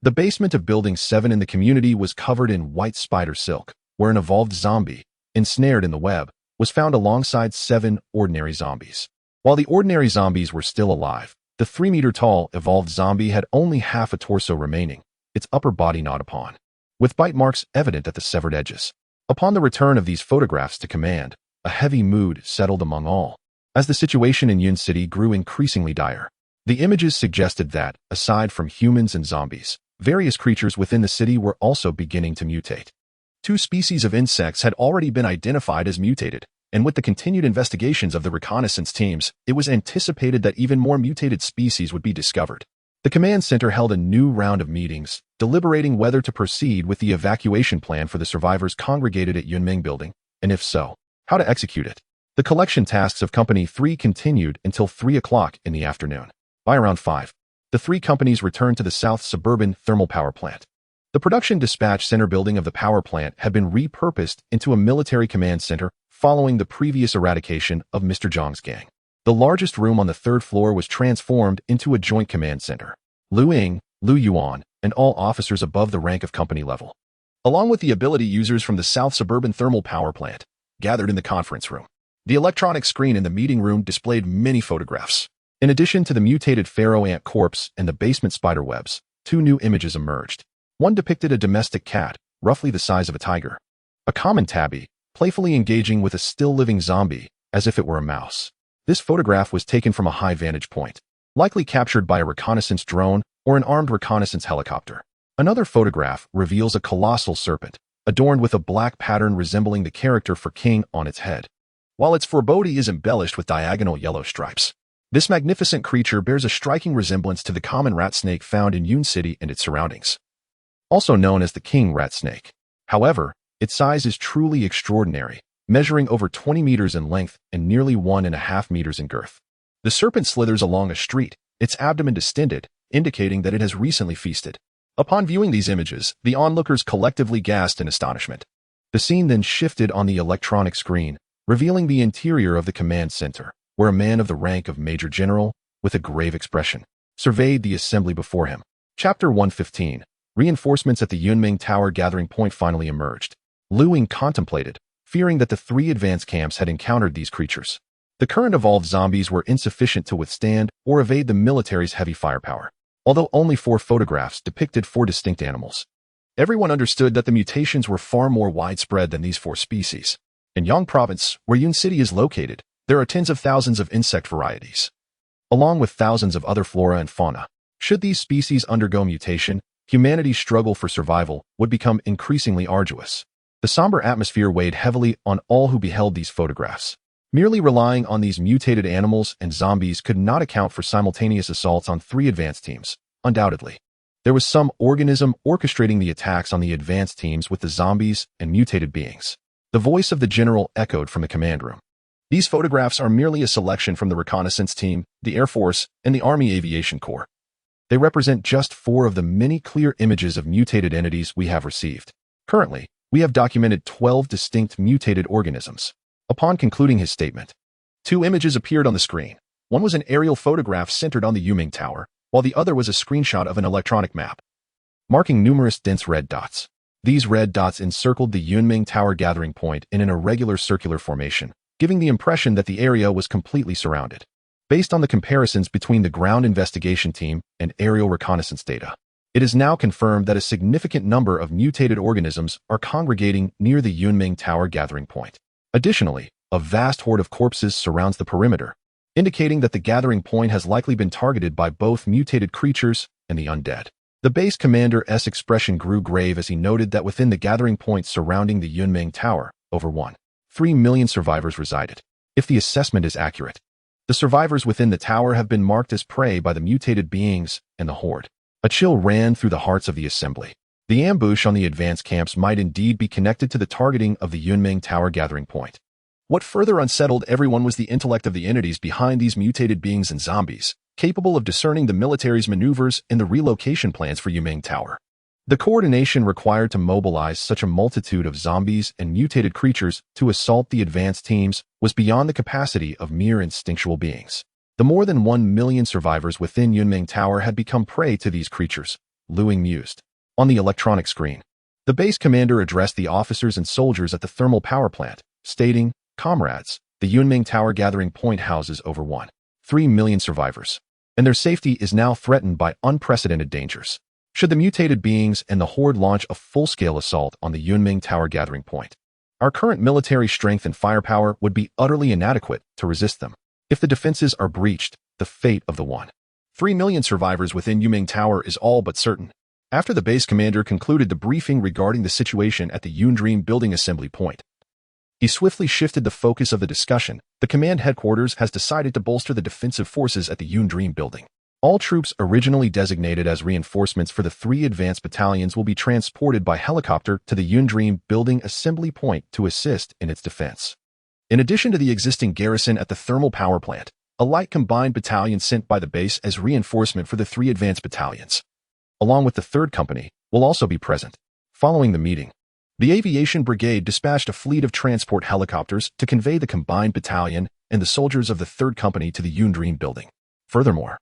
the basement of Building 7 in the community was covered in white spider silk, where an evolved zombie, ensnared in the web, was found alongside 7 ordinary zombies. While the ordinary zombies were still alive, the 3-meter-tall evolved zombie had only half a torso remaining, its upper body gnawed upon, with bite marks evident at the severed edges. Upon the return of these photographs to command, a heavy mood settled among all, as the situation in Yun City grew increasingly dire. The images suggested that, aside from humans and zombies, various creatures within the city were also beginning to mutate. 2 species of insects had already been identified as mutated, and with the continued investigations of the reconnaissance teams, it was anticipated that even more mutated species would be discovered. The command center held a new round of meetings, deliberating whether to proceed with the evacuation plan for the survivors congregated at Yunming Building, and if so, how to execute it. The collection tasks of Company 3 continued until 3 o'clock in the afternoon. By around 5, the 3 companies returned to the South Suburban Thermal Power Plant. The production dispatch center building of the power plant had been repurposed into a military command center following the previous eradication of Mr. Zhang's gang. The largest room on the 3rd floor was transformed into a joint command center. Ying, Lu Yuan, and all officers above the rank of company level, along with the ability users from the South Suburban Thermal Power Plant, gathered in the conference room. The electronic screen in the meeting room displayed many photographs. In addition to the mutated pharaoh ant corpse and the basement spider webs, 2 new images emerged. One depicted a domestic cat, roughly the size of a tiger. A common tabby, playfully engaging with a still-living zombie, as if it were a mouse. This photograph was taken from a high vantage point, likely captured by a reconnaissance drone or an armed reconnaissance helicopter. Another photograph reveals a colossal serpent, adorned with a black pattern resembling the character for King on its head, while its forebody is embellished with diagonal yellow stripes. This magnificent creature bears a striking resemblance to the common rat snake found in Yun City and its surroundings, also known as the king rat snake. However, its size is truly extraordinary, measuring over 20 meters in length and nearly 1.5 meters in girth. The serpent slithers along a street, its abdomen distended, indicating that it has recently feasted. Upon viewing these images, the onlookers collectively gasped in astonishment. The scene then shifted on the electronic screen, revealing the interior of the command center, where a man of the rank of Major General, with a grave expression, surveyed the assembly before him. Chapter 115. Reinforcements at the Yunming Tower gathering point finally emerged. Ying contemplated, fearing that the 3 advance camps had encountered these creatures. The current evolved zombies were insufficient to withstand or evade the military's heavy firepower, although only 4 photographs depicted 4 distinct animals. Everyone understood that the mutations were far more widespread than these 4 species. In Yang Province, where Yun City is located, there are tens of thousands of insect varieties, along with thousands of other flora and fauna. Should these species undergo mutation, humanity's struggle for survival would become increasingly arduous. The somber atmosphere weighed heavily on all who beheld these photographs. Merely relying on these mutated animals and zombies could not account for simultaneous assaults on 3 advanced teams. Undoubtedly, there was some organism orchestrating the attacks on the advanced teams with the zombies and mutated beings. The voice of the general echoed from the command room. These photographs are merely a selection from the reconnaissance team, the Air Force, and the Army Aviation Corps. They represent just 4 of the many clear images of mutated entities we have received. Currently, We have documented 12 distinct mutated organisms. Upon concluding his statement, 2 images appeared on the screen. One was an aerial photograph centered on the Yuming Tower, while the other was a screenshot of an electronic map, marking numerous dense red dots. These red dots encircled the Yunming Tower gathering point in an irregular circular formation, giving the impression that the area was completely surrounded. Based on the comparisons between the ground investigation team and aerial reconnaissance data, it is now confirmed that a significant number of mutated organisms are congregating near the Yunming Tower gathering point. Additionally, a vast horde of corpses surrounds the perimeter, indicating that the gathering point has likely been targeted by both mutated creatures and the undead. The base commander's expression grew grave as he noted that within the gathering point surrounding the Yunming Tower, over 1.3 million survivors resided. If the assessment is accurate, the survivors within the tower have been marked as prey by the mutated beings and the horde. A chill ran through the hearts of the assembly. The ambush on the advanced camps might indeed be connected to the targeting of the Yunming Tower gathering point. What further unsettled everyone was the intellect of the entities behind these mutated beings and zombies, capable of discerning the military's maneuvers and the relocation plans for Yunming Tower. The coordination required to mobilize such a multitude of zombies and mutated creatures to assault the advanced teams was beyond the capacity of mere instinctual beings. The more than 1 million survivors within Yunming Tower had become prey to these creatures, Lu Ying mused. On the electronic screen, the base commander addressed the officers and soldiers at the thermal power plant, stating, "Comrades, the Yunming Tower gathering point houses over 1.3 million survivors, and their safety is now threatened by unprecedented dangers. Should the mutated beings and the horde launch a full-scale assault on the Yunming Tower gathering point, our current military strength and firepower would be utterly inadequate to resist them. If the defenses are breached, the fate of the 1.3 million survivors within Yunming Tower is all but certain." After the base commander concluded the briefing regarding the situation at the Yundream building assembly point, he swiftly shifted the focus of the discussion. The command headquarters has decided to bolster the defensive forces at the Yundream building. All troops originally designated as reinforcements for the 3 advanced battalions will be transported by helicopter to the Yundream building assembly point to assist in its defense. In addition to the existing garrison at the thermal power plant, a light combined battalion sent by the base as reinforcement for the 3 advanced battalions, along with the 3rd Company, will also be present. Following the meeting, the Aviation Brigade dispatched a fleet of transport helicopters to convey the combined battalion and the soldiers of the 3rd Company to the Yundream building. Furthermore,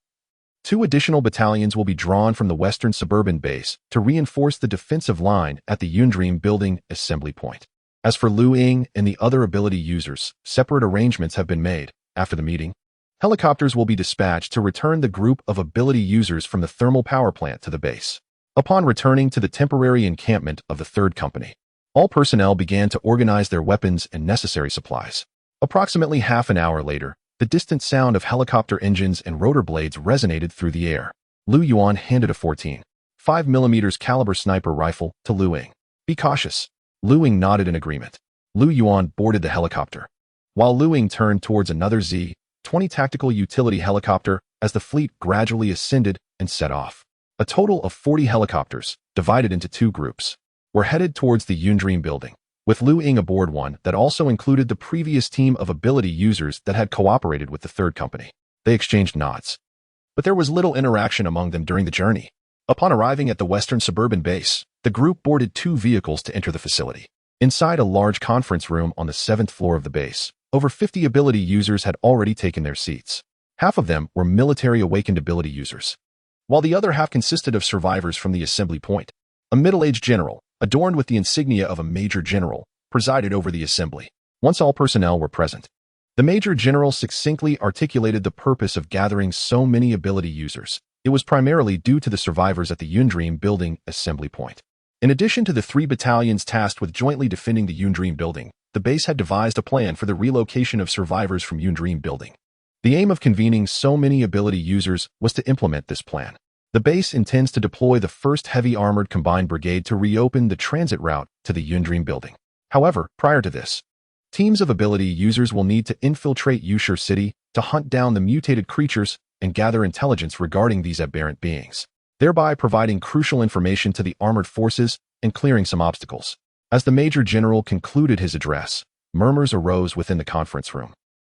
2 additional battalions will be drawn from the western suburban base to reinforce the defensive line at the Yundream building assembly point. As for Lu Ying and the other ability users, separate arrangements have been made. After the meeting, helicopters will be dispatched to return the group of ability users from the thermal power plant to the base. Upon returning to the temporary encampment of the 3rd Company, all personnel began to organize their weapons and necessary supplies. Approximately half an hour later, the distant sound of helicopter engines and rotor blades resonated through the air. Lu Yuan handed a 14.5mm caliber sniper rifle to Lu Ying. "Be cautious." Lu Ying nodded in agreement. Lu Yuan boarded the helicopter, while Lu Ying turned towards another Z-20 tactical utility helicopter as the fleet gradually ascended and set off. A total of 40 helicopters, divided into 2 groups, were headed towards the Yundream building, with Lu Ying aboard one that also included the previous team of ability users that had cooperated with the 3rd Company. They exchanged nods, but there was little interaction among them during the journey. Upon arriving at the western suburban base, the group boarded 2 vehicles to enter the facility. Inside a large conference room on the 7th floor of the base, over 50 ability users had already taken their seats. Half of them were military awakened ability users, while the other half consisted of survivors from the assembly point. A middle-aged general, adorned with the insignia of a major general, presided over the assembly. Once all personnel were present, the major general succinctly articulated the purpose of gathering so many ability users. It was primarily due to the survivors at the Yundream building assembly point. In addition to the 3 battalions tasked with jointly defending the Yundream building, the base had devised a plan for the relocation of survivors from Yundream building. The aim of convening so many ability users was to implement this plan. The base intends to deploy the 1st Heavy Armored Combined Brigade to reopen the transit route to the Yundream building. However, prior to this, teams of ability users will need to infiltrate Yushur City to hunt down the mutated creatures and gather intelligence regarding these aberrant beings, thereby providing crucial information to the armored forces and clearing some obstacles. As the Major General concluded his address, murmurs arose within the conference room,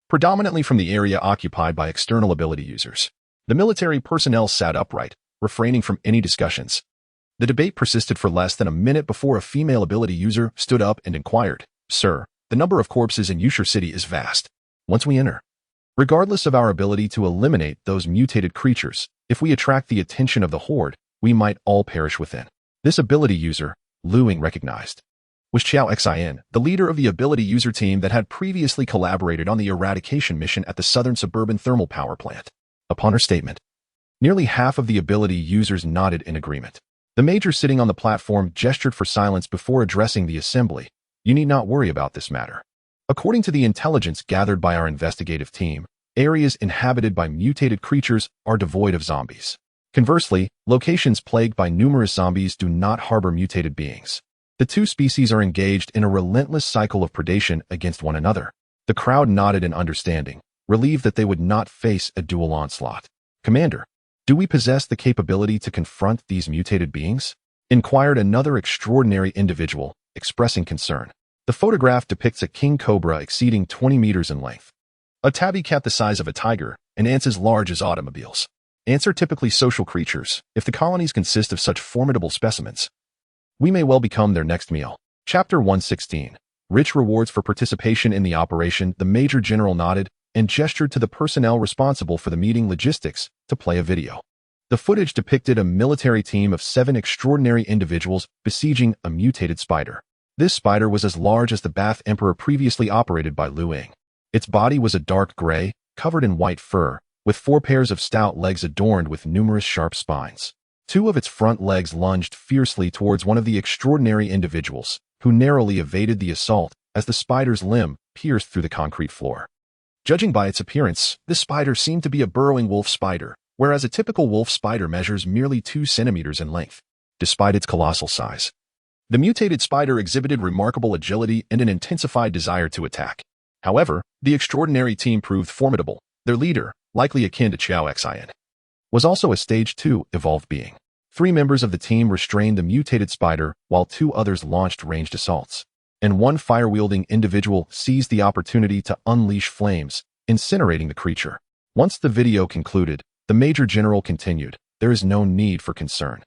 predominantly from the area occupied by external ability users. The military personnel sat upright, refraining from any discussions. The debate persisted for less than a minute before a female ability user stood up and inquired, "Sir, the number of corpses in Yusher City is vast. Once we enter, regardless of our ability to eliminate those mutated creatures, if we attract the attention of the horde, we might all perish within." This ability user, Ying recognized, was Qiao Xin, the leader of the ability user team that had previously collaborated on the eradication mission at the Southern Suburban Thermal Power Plant. Upon her statement, nearly half of the ability users nodded in agreement. The major sitting on the platform gestured for silence before addressing the assembly. "You need not worry about this matter. According to the intelligence gathered by our investigative team, areas inhabited by mutated creatures are devoid of zombies. Conversely, locations plagued by numerous zombies do not harbor mutated beings. The two species are engaged in a relentless cycle of predation against one another." The crowd nodded in understanding, relieved that they would not face a dual onslaught. "Commander, do we possess the capability to confront these mutated beings?" inquired another extraordinary individual, expressing concern. The photograph depicts a king cobra exceeding 20 meters in length, a tabby cat the size of a tiger, and ants as large as automobiles. Ants are typically social creatures. If the colonies consist of such formidable specimens, we may well become their next meal. Chapter 116. Rich rewards for participation in the operation. The Major General nodded and gestured to the personnel responsible for the meeting logistics to play a video. The footage depicted a military team of 7 extraordinary individuals besieging a mutated spider. This spider was as large as the Bath Emperor previously operated by Ying. Its body was a dark gray, covered in white fur, with 4 pairs of stout legs adorned with numerous sharp spines. 2 of its front legs lunged fiercely towards one of the extraordinary individuals, who narrowly evaded the assault as the spider's limb pierced through the concrete floor. Judging by its appearance, this spider seemed to be a burrowing wolf spider, whereas a typical wolf spider measures merely 2 centimeters in length. Despite its colossal size, the mutated spider exhibited remarkable agility and an intensified desire to attack. However, the extraordinary team proved formidable. Their leader, likely akin to Qiao Xin, was also a Stage 2 evolved being. 3 members of the team restrained the mutated spider, while 2 others launched ranged assaults. And 1 fire-wielding individual seized the opportunity to unleash flames, incinerating the creature. Once the video concluded, the Major General continued, "There is no need for concern.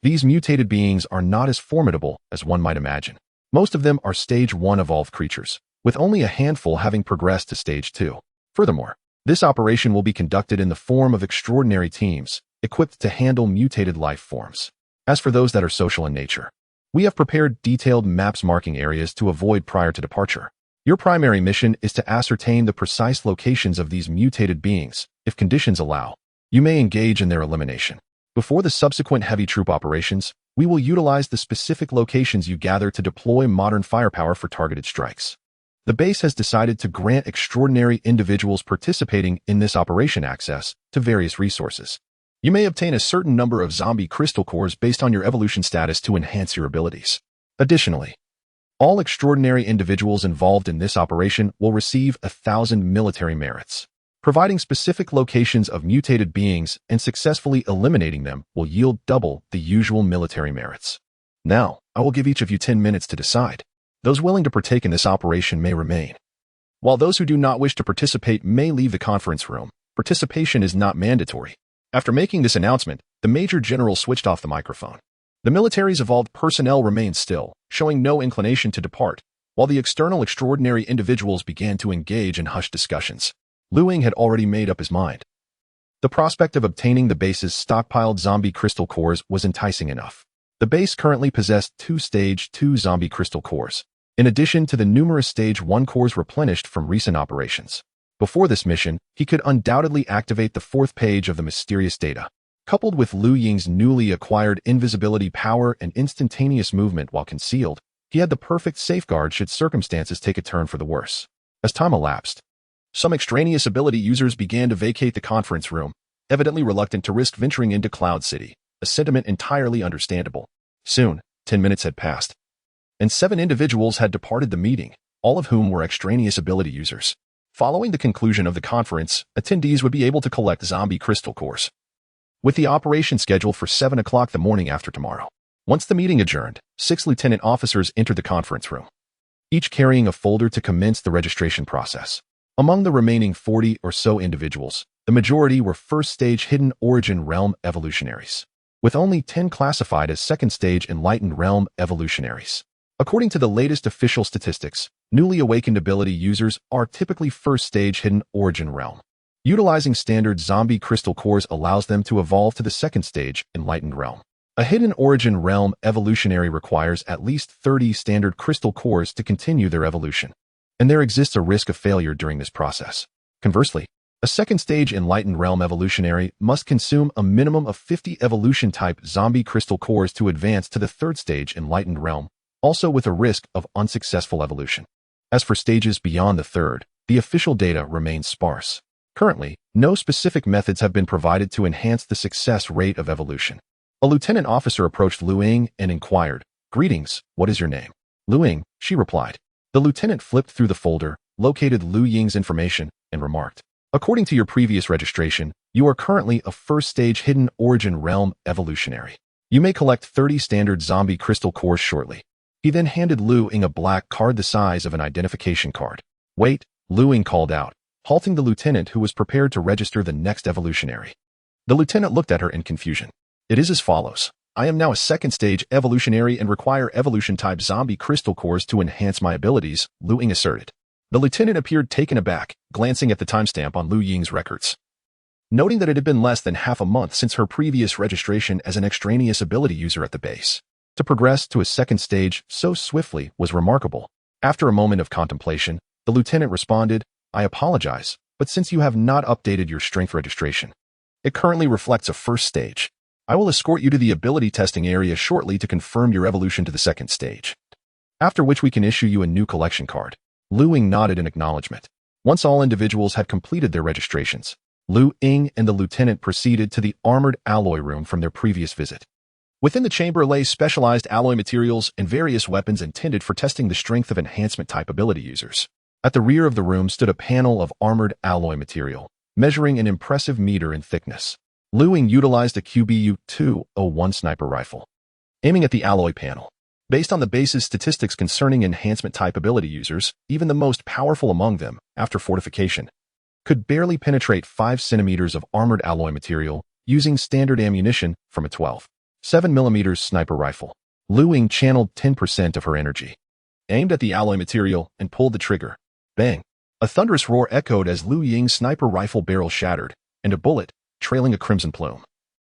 These mutated beings are not as formidable as one might imagine. Most of them are Stage 1 evolved creatures, with only a handful having progressed to Stage 2. Furthermore, this operation will be conducted in the form of extraordinary teams, equipped to handle mutated life forms. As for those that are social in nature, we have prepared detailed maps marking areas to avoid prior to departure. Your primary mission is to ascertain the precise locations of these mutated beings. If conditions allow, you may engage in their elimination. Before the subsequent heavy troop operations, we will utilize the specific locations you gather to deploy modern firepower for targeted strikes. The base has decided to grant extraordinary individuals participating in this operation access to various resources. You may obtain a certain number of zombie crystal cores based on your evolution status to enhance your abilities. Additionally, all extraordinary individuals involved in this operation will receive 1,000 military merits. Providing specific locations of mutated beings and successfully eliminating them will yield double the usual military merits. Now, I will give each of you 10 minutes to decide. Those willing to partake in this operation may remain, while those who do not wish to participate may leave the conference room. Participation is not mandatory. After making this announcement, the Major General switched off the microphone. The military's evolved personnel remained still, showing no inclination to depart, while the external extraordinary individuals began to engage in hushed discussions. Ying had already made up his mind. The prospect of obtaining the base's stockpiled zombie crystal cores was enticing enough. The base currently possessed 2 Stage 2 zombie crystal cores, in addition to the numerous Stage 1 cores replenished from recent operations. Before this mission, he could undoubtedly activate the 4th page of the mysterious data. Coupled with Lu Ying's newly acquired invisibility power and instantaneous movement while concealed, he had the perfect safeguard should circumstances take a turn for the worse. As time elapsed, some extraneous ability users began to vacate the conference room, evidently reluctant to risk venturing into Cloud City, a sentiment entirely understandable. Soon, 10 minutes had passed, and 7 individuals had departed the meeting, all of whom were extraneous ability users. Following the conclusion of the conference, attendees would be able to collect zombie crystal cores, with the operation scheduled for 7 o'clock the morning after tomorrow. Once the meeting adjourned, 6 lieutenant officers entered the conference room, each carrying a folder to commence the registration process. Among the remaining 40 or so individuals, the majority were first-stage hidden origin realm evolutionaries. with only 10 classified as second-stage enlightened realm evolutionaries. According to the latest official statistics, newly awakened ability users are typically first-stage hidden origin realm. Utilizing standard zombie crystal cores allows them to evolve to the second-stage enlightened realm. A hidden origin realm evolutionary requires at least 30 standard crystal cores to continue their evolution, and there exists a risk of failure during this process. Conversely, a second-stage enlightened realm evolutionary must consume a minimum of 50 evolution-type zombie crystal cores to advance to the third-stage enlightened realm, also with a risk of unsuccessful evolution. As for stages beyond the third, the official data remains sparse. Currently, no specific methods have been provided to enhance the success rate of evolution. A lieutenant officer approached Lu Ying and inquired, "Greetings, what is your name?" "Lu Ying," she replied. The lieutenant flipped through the folder, located Lu Ying's information, and remarked, "According to your previous registration, you are currently a first-stage hidden origin realm evolutionary. You may collect 30 standard zombie crystal cores shortly." He then handed Lu Ying a black card the size of an identification card. "Wait," Lu Ying called out, halting the lieutenant who was prepared to register the next evolutionary. The lieutenant looked at her in confusion. "It is as follows. I am now a second-stage evolutionary and require evolution-type zombie crystal cores to enhance my abilities," Lu Ying asserted. The lieutenant appeared taken aback, glancing at the timestamp on Lu Ying's records. Noting that it had been less than half a month since her previous registration as an extraneous ability user at the base. To progress to a second stage so swiftly was remarkable. After a moment of contemplation, the lieutenant responded, "I apologize, but since you have not updated your strength registration, it currently reflects a first stage. I will escort you to the ability testing area shortly to confirm your evolution to the second stage, after which we can issue you a new collection card." Lu Ying nodded in acknowledgement. Once all individuals had completed their registrations, Lu Ying and the lieutenant proceeded to the armored alloy room from their previous visit. Within the chamber lay specialized alloy materials and various weapons intended for testing the strength of enhancement-type ability users. At the rear of the room stood a panel of armored alloy material, measuring an impressive meter in thickness. Lu Ying utilized a QBU-201 sniper rifle, aiming at the alloy panel. Based on the base's statistics concerning enhancement-type ability users, even the most powerful among them, after fortification, could barely penetrate 5 centimeters of armored alloy material using standard ammunition from a 12.7mm sniper rifle. Lu Ying channeled 10% of her energy, aimed at the alloy material, and pulled the trigger. Bang! A thunderous roar echoed as Lu Ying's sniper rifle barrel shattered, and a bullet, trailing a crimson plume,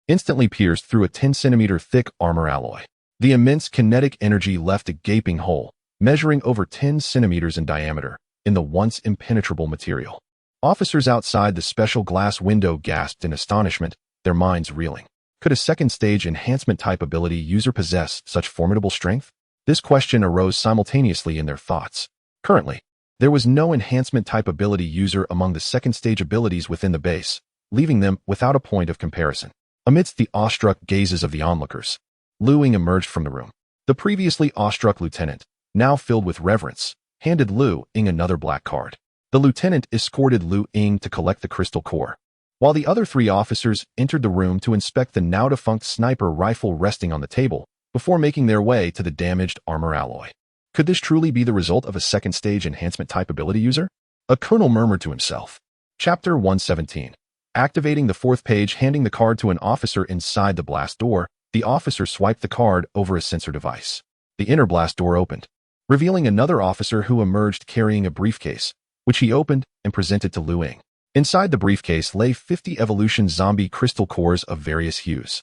instantly pierced through a 10-centimeter thick armor alloy. The immense kinetic energy left a gaping hole, measuring over 10 centimeters in diameter, in the once impenetrable material. Officers outside the special glass window gasped in astonishment, their minds reeling. Could a second-stage enhancement-type ability user possess such formidable strength? This question arose simultaneously in their thoughts. Currently, there was no enhancement-type ability user among the second-stage abilities within the base, leaving them without a point of comparison. Amidst the awestruck gazes of the onlookers, Lu Ying emerged from the room. The previously awestruck lieutenant, now filled with reverence, handed Lu Ying another black card. The lieutenant escorted Lu Ying to collect the crystal core, while the other 3 officers entered the room to inspect the now-defunct sniper rifle resting on the table before making their way to the damaged armor alloy. Could this truly be the result of a second-stage enhancement-type ability user? A colonel murmured to himself. Chapter 117. Activating the 4th page, handing the card to an officer inside the blast door, the officer swiped the card over a sensor device. The inner blast door opened, revealing another officer who emerged carrying a briefcase, which he opened and presented to Lu Ying. Inside the briefcase lay 50 evolution zombie crystal cores of various hues.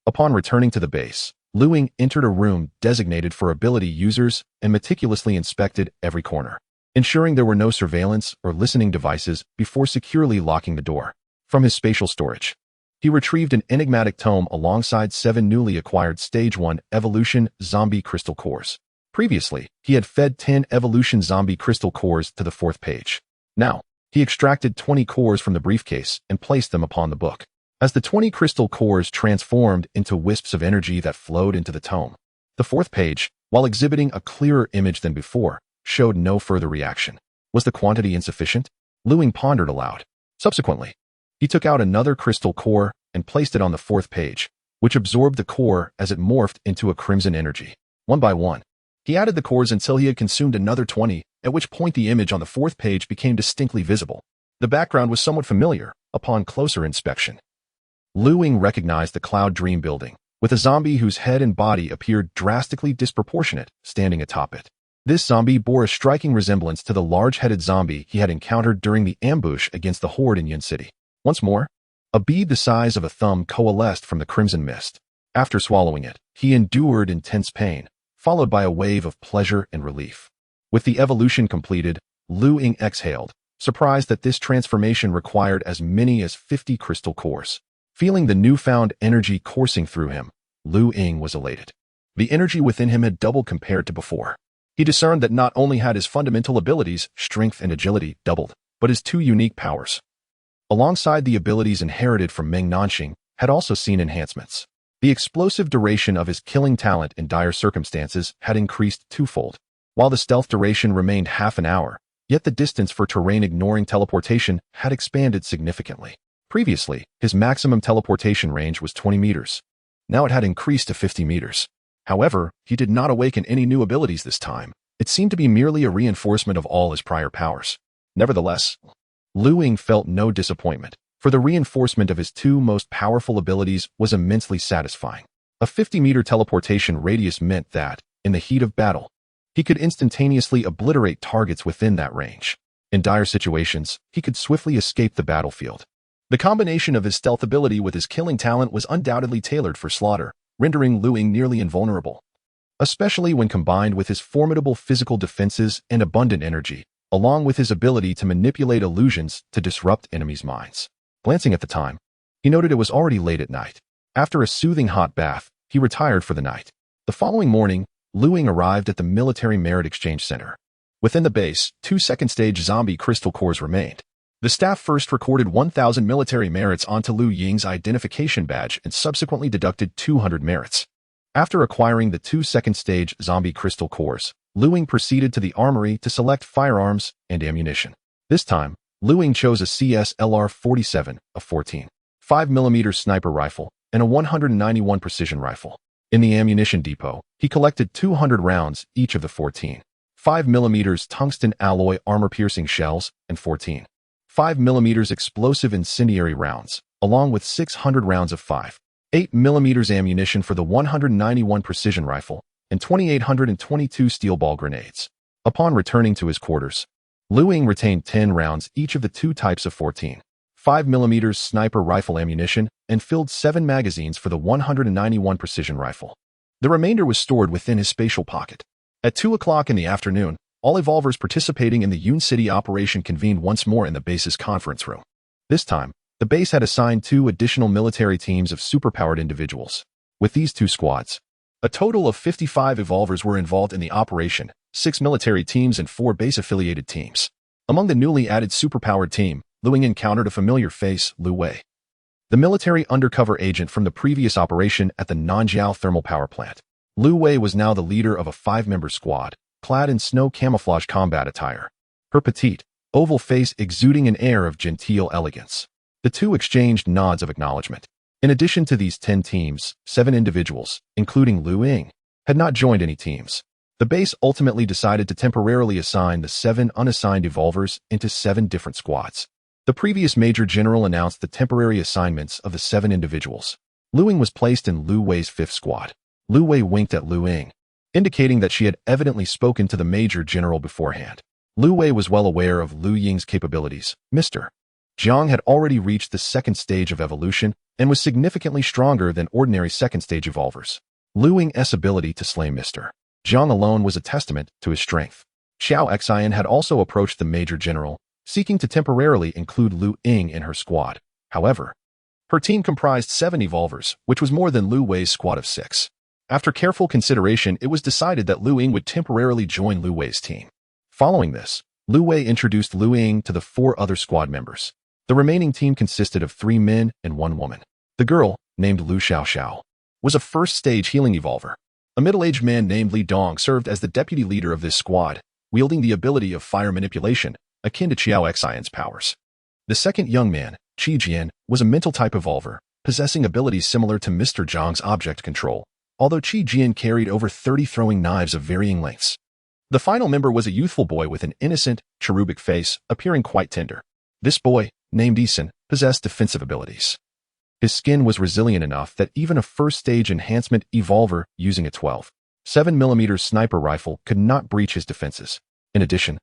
Upon returning to the base, Lu Ying entered a room designated for ability users and meticulously inspected every corner, ensuring there were no surveillance or listening devices before securely locking the door. From his spatial storage, he retrieved an enigmatic tome alongside 7 newly acquired Stage 1 Evolution Zombie Crystal Cores. Previously, he had fed 10 Evolution Zombie Crystal Cores to the 4th page. Now, he extracted 20 cores from the briefcase and placed them upon the book. As the 20 crystal cores transformed into wisps of energy that flowed into the tome, the 4th page, while exhibiting a clearer image than before, showed no further reaction. Was the quantity insufficient? Lu Ying pondered aloud. Subsequently, he took out another crystal core and placed it on the 4th page, which absorbed the core as it morphed into a crimson energy. One by one, he added the cores until he had consumed another 20, at which point the image on the 4th page became distinctly visible. The background was somewhat familiar upon closer inspection. Lu Ying recognized the Cloud Dream building, with a zombie whose head and body appeared drastically disproportionate standing atop it. This zombie bore a striking resemblance to the large-headed zombie he had encountered during the ambush against the Horde in Yin City. Once more, a bead the size of a thumb coalesced from the crimson mist. After swallowing it, he endured intense pain, followed by a wave of pleasure and relief. With the evolution completed, Lu Ying exhaled, surprised that this transformation required as many as 50 crystal cores. Feeling the newfound energy coursing through him, Lu Ying was elated. The energy within him had doubled compared to before. He discerned that not only had his fundamental abilities, strength and agility, doubled, but his two unique powers, alongside the abilities inherited from Meng Nanxing, had also seen enhancements. The explosive duration of his killing talent in dire circumstances had increased twofold, while the stealth duration remained half an hour, yet the distance for terrain-ignoring teleportation had expanded significantly. Previously, his maximum teleportation range was 20 meters. Now it had increased to 50 meters. However, he did not awaken any new abilities this time. It seemed to be merely a reinforcement of all his prior powers. Nevertheless, Lu Ying felt no disappointment, for the reinforcement of his two most powerful abilities was immensely satisfying. A 50-meter teleportation radius meant that, in the heat of battle, he could instantaneously obliterate targets within that range. In dire situations, he could swiftly escape the battlefield. The combination of his stealth ability with his killing talent was undoubtedly tailored for slaughter, rendering Lu Ying nearly invulnerable, especially when combined with his formidable physical defenses and abundant energy, along with his ability to manipulate illusions to disrupt enemies' minds. Glancing at the time, he noted it was already late at night. After a soothing hot bath, he retired for the night. The following morning, Lu Ying arrived at the Military Merit Exchange Center. Within the base, 2 second-stage zombie crystal cores remained. The staff first recorded 1,000 military merits onto Lu Ying's identification badge and subsequently deducted 200 merits. After acquiring the 2 second-stage zombie crystal cores, Lu Ying proceeded to the armory to select firearms and ammunition. This time, Lu Ying chose a CS-LR-47, a 14.5mm sniper rifle, and a 191 precision rifle. In the ammunition depot, he collected 200 rounds, each of the 14.5mm tungsten alloy armor-piercing shells and 14.5mm explosive incendiary rounds, along with 600 rounds of 5.8mm ammunition for the 191 precision rifle and 2,822 steel ball grenades. Upon returning to his quarters, Lu Ying retained 10 rounds each of the 2 types of 14.5mm sniper rifle ammunition and filled 7 magazines for the 191 precision rifle. The remainder was stored within his spatial pocket. At 2 o'clock in the afternoon, all evolvers participating in the Yin City operation convened once more in the base's conference room. This time, the base had assigned 2 additional military teams of superpowered individuals. With these 2 squads, a total of 55 evolvers were involved in the operation, 6 military teams and 4 base-affiliated teams. Among the newly added superpowered team, Lu Ying encountered a familiar face, Lu Wei, the military undercover agent from the previous operation at the Nanjiao thermal power plant. Lu Wei was now the leader of a 5-member squad, clad in snow camouflage combat attire, her petite, oval face exuding an air of genteel elegance. The two exchanged nods of acknowledgement. In addition to these 10 teams, 7 individuals, including Lu Ying, had not joined any teams. The base ultimately decided to temporarily assign the 7 unassigned evolvers into 7 different squads. The previous Major General announced the temporary assignments of the 7 individuals. Lu Ying was placed in Lu Wei's 5th squad. Lu Wei winked at Lu Ying, indicating that she had evidently spoken to the Major General beforehand. Lu Wei was well aware of Lu Ying's capabilities. Mr. Jiang had already reached the 2nd stage of evolution and was significantly stronger than ordinary 2nd stage evolvers. Lu Ying's ability to slay Mr. Jiang alone was a testament to his strength. Xiao Xian had also approached the Major General, seeking to temporarily include Lu Ying in her squad. However, her team comprised 7 evolvers, which was more than Lu Wei's squad of 6. After careful consideration, it was decided that Lu Ying would temporarily join Lu Wei's team. Following this, Lu Wei introduced Lu Ying to the 4 other squad members. The remaining team consisted of 3 men and 1 woman. The girl, named Lu Xiaoxiao, was a 1st-stage healing evolver. A middle-aged man named Li Dong served as the deputy leader of this squad, wielding the ability of fire manipulation, akin to Xiao Xian's powers. The second young man, Qi Jian, was a mental-type evolver, possessing abilities similar to Mr. Zhang's object control, although Qi Jian carried over 30 throwing knives of varying lengths. The final member was a youthful boy with an innocent, cherubic face, appearing quite tender. This boy, named Eason, possessed defensive abilities. His skin was resilient enough that even a first-stage enhancement evolver using a 12.7mm sniper rifle could not breach his defenses. In addition,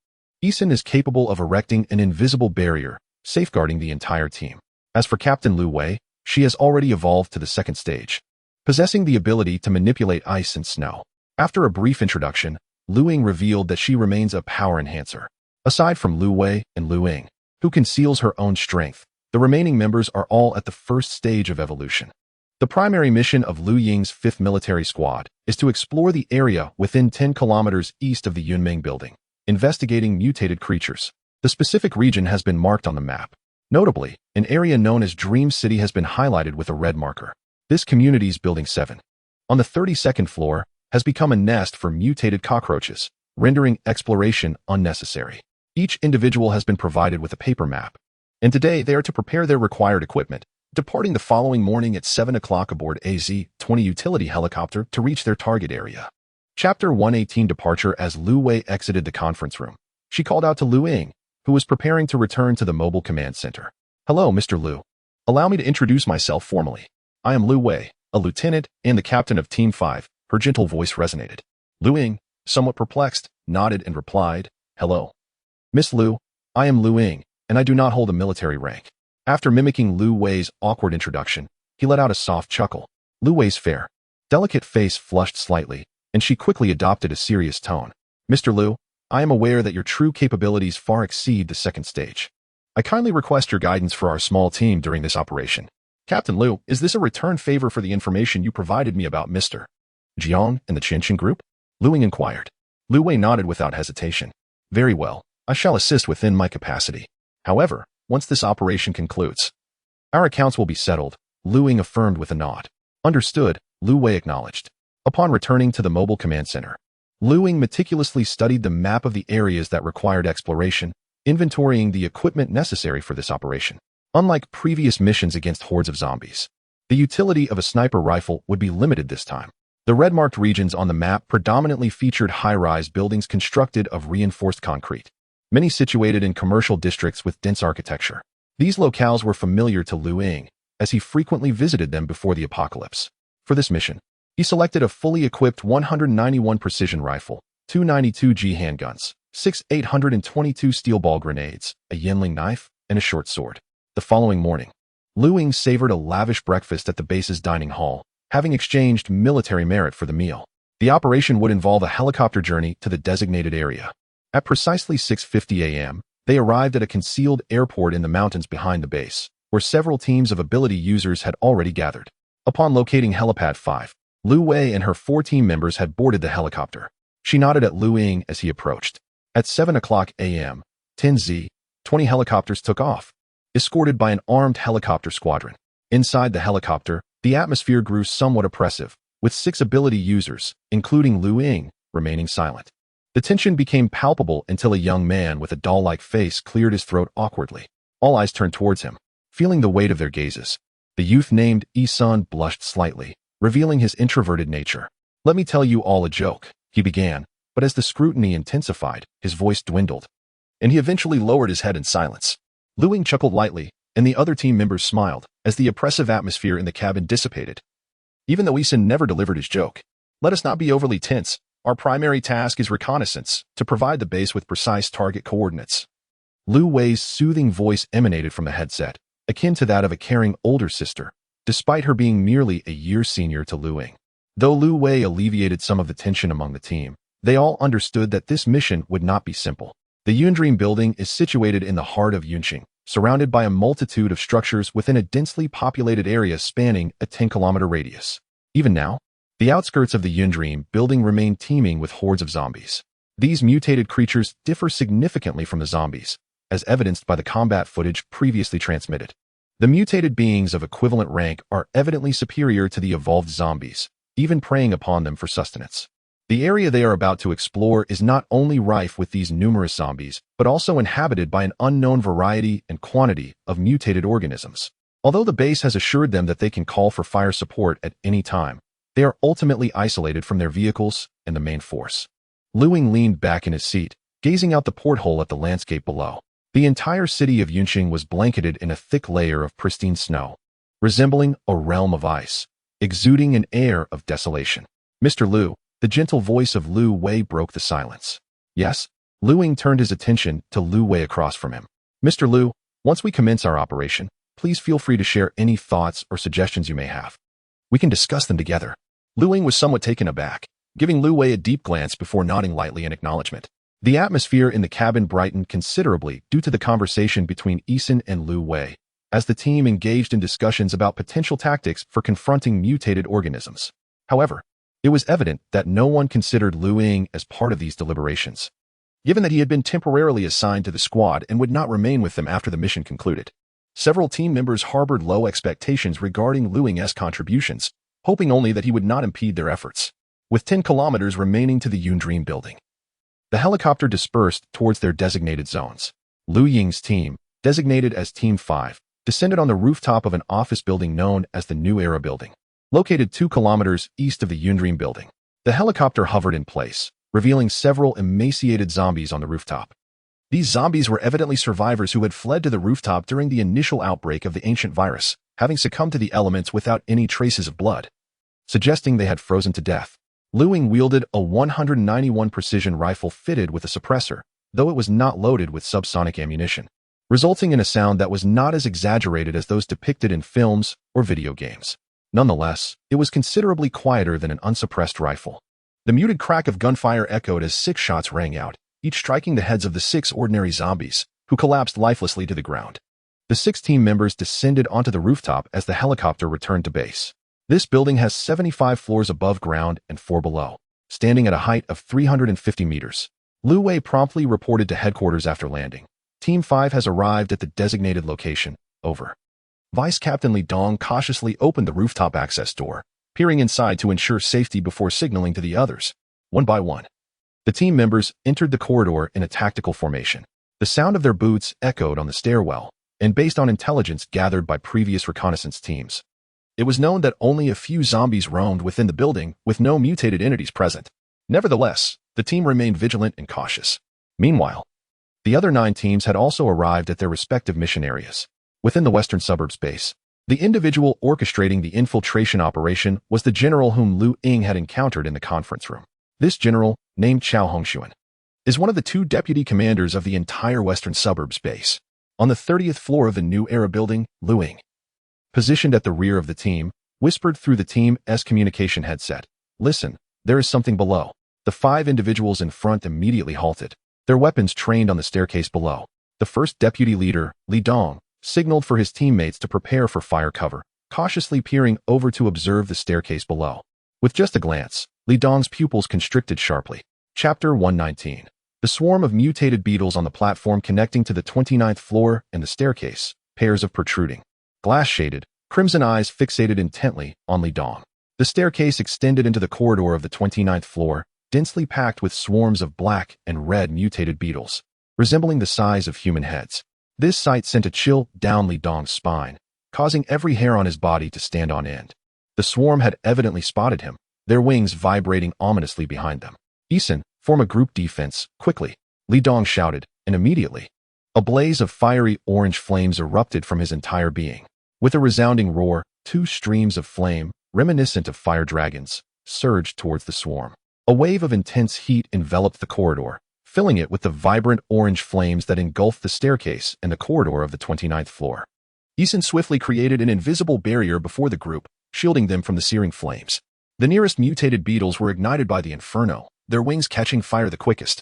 Eason is capable of erecting an invisible barrier, safeguarding the entire team. As for Captain Lu Wei, she has already evolved to the second stage, possessing the ability to manipulate ice and snow. After a brief introduction, Lu Ying revealed that she remains a power enhancer. Aside from Lu Wei and Lu Ying, who conceals her own strength, the remaining members are all at the first stage of evolution. The primary mission of Lu Ying's 5th Military Squad is to explore the area within 10 kilometers east of the Yunmeng building, investigating mutated creatures. The specific region has been marked on the map. Notably, an area known as Dream City has been highlighted with a red marker. This community's Building 7, on the 32nd floor, has become a nest for mutated cockroaches, rendering exploration unnecessary. Each individual has been provided with a paper map, and today they are to prepare their required equipment, departing the following morning at 7 o'clock aboard a Z-20 utility helicopter to reach their target area. Chapter 118 Departure. As Lu Wei exited the conference room, she called out to Lu Ying, who was preparing to return to the mobile command center. "Hello, Mr. Lu. Allow me to introduce myself formally. I am Lu Wei, a lieutenant and the captain of Team 5. Her gentle voice resonated. Lu Ying, somewhat perplexed, nodded and replied, "Hello. Miss Lu, I am Lu Ying, and I do not hold a military rank." After mimicking Lu Wei's awkward introduction, he let out a soft chuckle. Lu Wei's fair, delicate face flushed slightly, and she quickly adopted a serious tone. "Mr. Lu, I am aware that your true capabilities far exceed the second stage. I kindly request your guidance for our small team during this operation." "Captain Lu, is this a return favor for the information you provided me about Mr. Jiang and the Qianqing group?" Lu Ying inquired. Lu Wei nodded without hesitation. "Very well, I shall assist within my capacity. However, once this operation concludes, our accounts will be settled," Lu Ying affirmed with a nod. "Understood," Lu Wei acknowledged. Upon returning to the mobile command center, Lu Ying meticulously studied the map of the areas that required exploration, inventorying the equipment necessary for this operation. Unlike previous missions against hordes of zombies, the utility of a sniper rifle would be limited this time. The red-marked regions on the map predominantly featured high-rise buildings constructed of reinforced concrete, many situated in commercial districts with dense architecture. These locales were familiar to Lu Ying, as he frequently visited them before the apocalypse. For this mission, he selected a fully equipped 191 precision rifle, 292G handguns, 6 822 steel ball grenades, a Yinling knife, and a short sword. The following morning, Lu Ying savored a lavish breakfast at the base's dining hall, having exchanged military merit for the meal. The operation would involve a helicopter journey to the designated area. At precisely 6:50 a.m., they arrived at a concealed airport in the mountains behind the base, where several teams of ability users had already gathered. Upon locating Helipad 5, Lu Wei and her 4 team members had boarded the helicopter. She nodded at Lu Ying as he approached. At 7 o'clock a.m., 10 Z-20 helicopters took off, escorted by an armed helicopter squadron. Inside the helicopter, the atmosphere grew somewhat oppressive, with 6 ability users, including Lu Ying, remaining silent. The tension became palpable until a young man with a doll-like face cleared his throat awkwardly. All eyes turned towards him, feeling the weight of their gazes. The youth named Eason blushed slightly, revealing his introverted nature. "Let me tell you all a joke," he began, but as the scrutiny intensified, his voice dwindled, and he eventually lowered his head in silence. Lu Ying chuckled lightly, and the other team members smiled as the oppressive atmosphere in the cabin dissipated. Even though Eason never delivered his joke, "Let us not be overly tense. Our primary task is reconnaissance, to provide the base with precise target coordinates." Lu Wei's soothing voice emanated from the headset, akin to that of a caring older sister, despite her being merely a year senior to Lu Ying. Though Lu Wei alleviated some of the tension among the team, they all understood that this mission would not be simple. The Yundream building is situated in the heart of Yunqing, surrounded by a multitude of structures within a densely populated area spanning a 10-kilometer radius. Even now, the outskirts of the Yundream building remain teeming with hordes of zombies. These mutated creatures differ significantly from the zombies, as evidenced by the combat footage previously transmitted. The mutated beings of equivalent rank are evidently superior to the evolved zombies, even preying upon them for sustenance. The area they are about to explore is not only rife with these numerous zombies, but also inhabited by an unknown variety and quantity of mutated organisms. Although the base has assured them that they can call for fire support at any time, they are ultimately isolated from their vehicles and the main force. Lu Ying leaned back in his seat, gazing out the porthole at the landscape below. The entire city of Yunqing was blanketed in a thick layer of pristine snow. resembling a realm of ice, exuding an air of desolation. Mr. Lu, the gentle voice of Lu Wei broke the silence. Yes? Lu Ying turned his attention to Lu Wei across from him. Mr. Lu, once we commence our operation, please feel free to share any thoughts or suggestions you may have. We can discuss them together. Lu Ying was somewhat taken aback, giving Lu Wei a deep glance before nodding lightly in acknowledgement. The atmosphere in the cabin brightened considerably due to the conversation between Eason and Lu Wei, as the team engaged in discussions about potential tactics for confronting mutated organisms. However, it was evident that no one considered Lu Ying as part of these deliberations, given that he had been temporarily assigned to the squad and would not remain with them after the mission concluded. Several team members harbored low expectations regarding Lu Ying's contributions, hoping only that he would not impede their efforts. With 10 kilometers remaining to the Yun building, the helicopter dispersed towards their designated zones. Lu Ying's team, designated as Team 5, descended on the rooftop of an office building known as the New Era Building, located 2 kilometers east of the Yun building. The helicopter hovered in place, revealing several emaciated zombies on the rooftop. These zombies were evidently survivors who had fled to the rooftop during the initial outbreak of the ancient virus, having succumbed to the elements without any traces of blood, suggesting they had frozen to death. Lu Ying wielded a 191 precision rifle fitted with a suppressor, though it was not loaded with subsonic ammunition, resulting in a sound that was not as exaggerated as those depicted in films or video games. Nonetheless, it was considerably quieter than an unsuppressed rifle. The muted crack of gunfire echoed as 6 shots rang out, each striking the heads of the 6 ordinary zombies, who collapsed lifelessly to the ground. The 6 team members descended onto the rooftop as the helicopter returned to base. This building has 75 floors above ground and 4 below, standing at a height of 350 meters. Lu Wei promptly reported to headquarters after landing. Team 5 has arrived at the designated location. Over. Vice Captain Li Dong cautiously opened the rooftop access door, peering inside to ensure safety before signaling to the others. One by one, the team members entered the corridor in a tactical formation. The sound of their boots echoed on the stairwell, and based on intelligence gathered by previous reconnaissance teams, it was known that only a few zombies roamed within the building with no mutated entities present. Nevertheless, the team remained vigilant and cautious. Meanwhile, the other 9 teams had also arrived at their respective mission areas. Within the western suburbs base, the individual orchestrating the infiltration operation was the general whom Lu Ying had encountered in the conference room. This general, named Chao Hongxuan, is one of the 2 deputy commanders of the entire western suburbs base. On the 30th floor of the New Era building, Lu Ying, positioned at the rear of the team, whispered through the team's communication headset, "Listen, there is something below." The 5 individuals in front immediately halted, their weapons trained on the staircase below. The first deputy leader, Li Dong, signaled for his teammates to prepare for fire cover, cautiously peering over to observe the staircase below. With just a glance, Li Dong's pupils constricted sharply. Chapter 119. The swarm of mutated beetles on the platform connecting to the 29th floor and the staircase, pairs of protruding, glass-shaded, crimson eyes fixated intently on Li Dong. The staircase extended into the corridor of the 29th floor, densely packed with swarms of black and red mutated beetles, resembling the size of human heads. This sight sent a chill down Li Dong's spine, causing every hair on his body to stand on end. The swarm had evidently spotted him, their wings vibrating ominously behind them. "Eason, form a group defense, quickly," Li Dong shouted, and immediately, a blaze of fiery orange flames erupted from his entire being. With a resounding roar, 2 streams of flame, reminiscent of fire dragons, surged towards the swarm. A wave of intense heat enveloped the corridor, filling it with the vibrant orange flames that engulfed the staircase and the corridor of the 29th floor. Eason swiftly created an invisible barrier before the group, shielding them from the searing flames. The nearest mutated beetles were ignited by the inferno, their wings catching fire the quickest,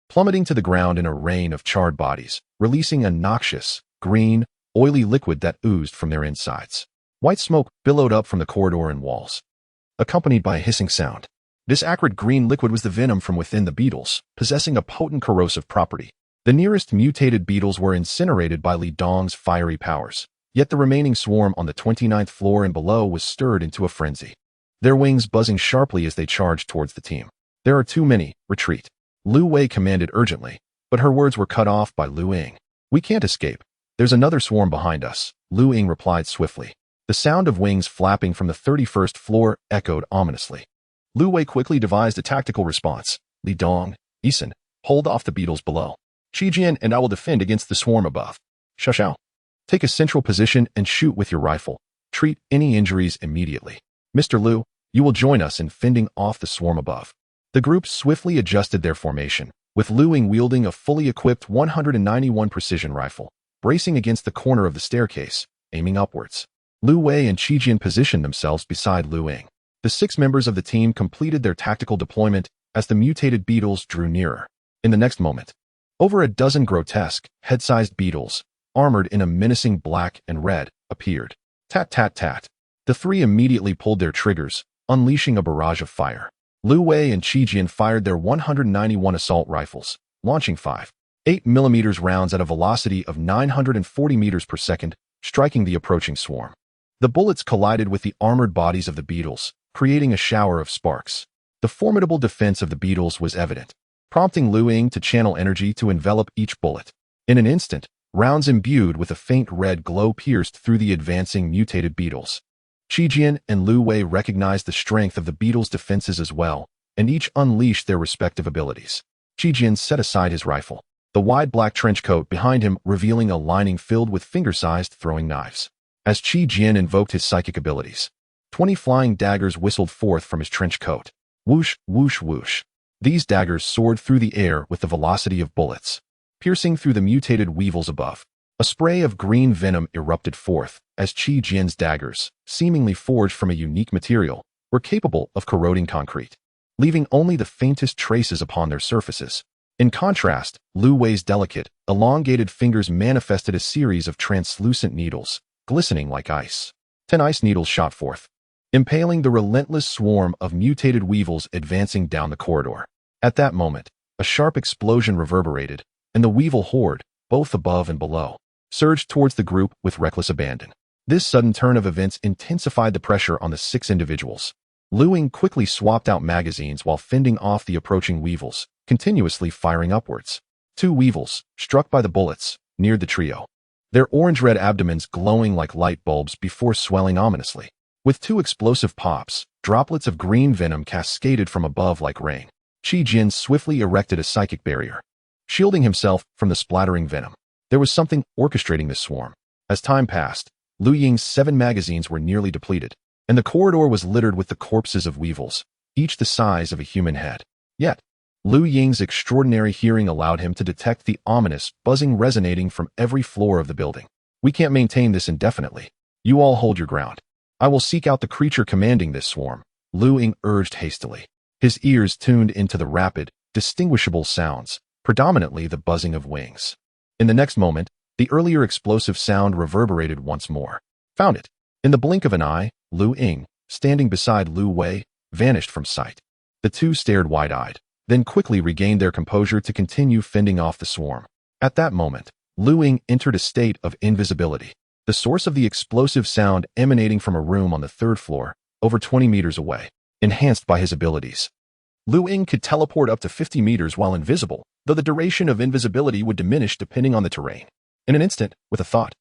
plummeting to the ground in a rain of charred bodies, releasing a noxious, green, oily liquid that oozed from their insides. White smoke billowed up from the corridor and walls, accompanied by a hissing sound. This acrid green liquid was the venom from within the beetles, possessing a potent corrosive property. The nearest mutated beetles were incinerated by Li Dong's fiery powers, yet the remaining swarm on the 29th floor and below was stirred into a frenzy, their wings buzzing sharply as they charged towards the team. "There are too many, retreat," Lu Wei commanded urgently, but her words were cut off by Lu Ying. "We can't escape. There's another swarm behind us," Lu Ying replied swiftly. The sound of wings flapping from the 31st floor echoed ominously. Lu Wei quickly devised a tactical response. "Li Dong, Eason, hold off the beetles below. Qijian and I will defend against the swarm above. Xiao, take a central position and shoot with your rifle. treat any injuries immediately. Mr. Liu, you will join us in fending off the swarm above. The group swiftly adjusted their formation, with Lu Ying wielding a fully equipped 191 precision rifle, bracing against the corner of the staircase, aiming upwards. Lu Wei and Qi Jian positioned themselves beside Lu Ying. The 6 members of the team completed their tactical deployment as the mutated beetles drew nearer. In the next moment, over a dozen grotesque, head-sized beetles, armored in a menacing black and red, appeared. Tat tat tat. The 3 immediately pulled their triggers, unleashing a barrage of fire. Lu Wei and Qi Jian fired their 191 assault rifles, launching 5.8mm rounds at a velocity of 940 meters per second, striking the approaching swarm. The bullets collided with the armored bodies of the beetles, creating a shower of sparks. The formidable defense of the beetles was evident, prompting Lu Ying to channel energy to envelop each bullet. In an instant, rounds imbued with a faint red glow pierced through the advancing mutated beetles. Qi Jian and Lu Wei recognized the strength of the beetles' defenses as well, and each unleashed their respective abilities. Qi Jian set aside his rifle, the wide black trench coat behind him revealing a lining filled with finger-sized throwing knives. As Qi Jian invoked his psychic abilities, 20 flying daggers whistled forth from his trench coat. Whoosh, whoosh, whoosh. These daggers soared through the air with the velocity of bullets, piercing through the mutated weevils above. A spray of green venom erupted forth as Qi Jian's daggers, seemingly forged from a unique material, were capable of corroding concrete, leaving only the faintest traces upon their surfaces. In contrast, Lu Wei's delicate, elongated fingers manifested a series of translucent needles, glistening like ice. 10 ice needles shot forth, impaling the relentless swarm of mutated weevils advancing down the corridor. At that moment, a sharp explosion reverberated, and the weevil horde, both above and below, surged towards the group with reckless abandon. This sudden turn of events intensified the pressure on the 6 individuals. Lu Ying quickly swapped out magazines while fending off the approaching weevils, continuously firing upwards. 2 weevils, struck by the bullets, neared the trio, their orange-red abdomens glowing like light bulbs before swelling ominously. With 2 explosive pops, droplets of green venom cascaded from above like rain. Qi Jian swiftly erected a psychic barrier, shielding himself from the splattering venom. There was something orchestrating this swarm. As time passed, Lu Ying's 7 magazines were nearly depleted, and the corridor was littered with the corpses of weevils, each the size of a human head. Yet, Lu Ying's extraordinary hearing allowed him to detect the ominous buzzing resonating from every floor of the building. We can't maintain this indefinitely. You all hold your ground. I will seek out the creature commanding this swarm, Lu Ying urged hastily, his ears tuned into the rapid, distinguishable sounds, predominantly the buzzing of wings. In the next moment, the earlier explosive sound reverberated once more. Found it. In the blink of an eye, Lu Ying, standing beside Lu Wei, vanished from sight. The 2 stared wide-eyed, then quickly regained their composure to continue fending off the swarm. At that moment, Lu Ying entered a state of invisibility, the source of the explosive sound emanating from a room on the 3rd floor, over 20 meters away. Enhanced by his abilities, Lu Ying could teleport up to 50 meters while invisible, though the duration of invisibility would diminish depending on the terrain. In an instant, with a thought,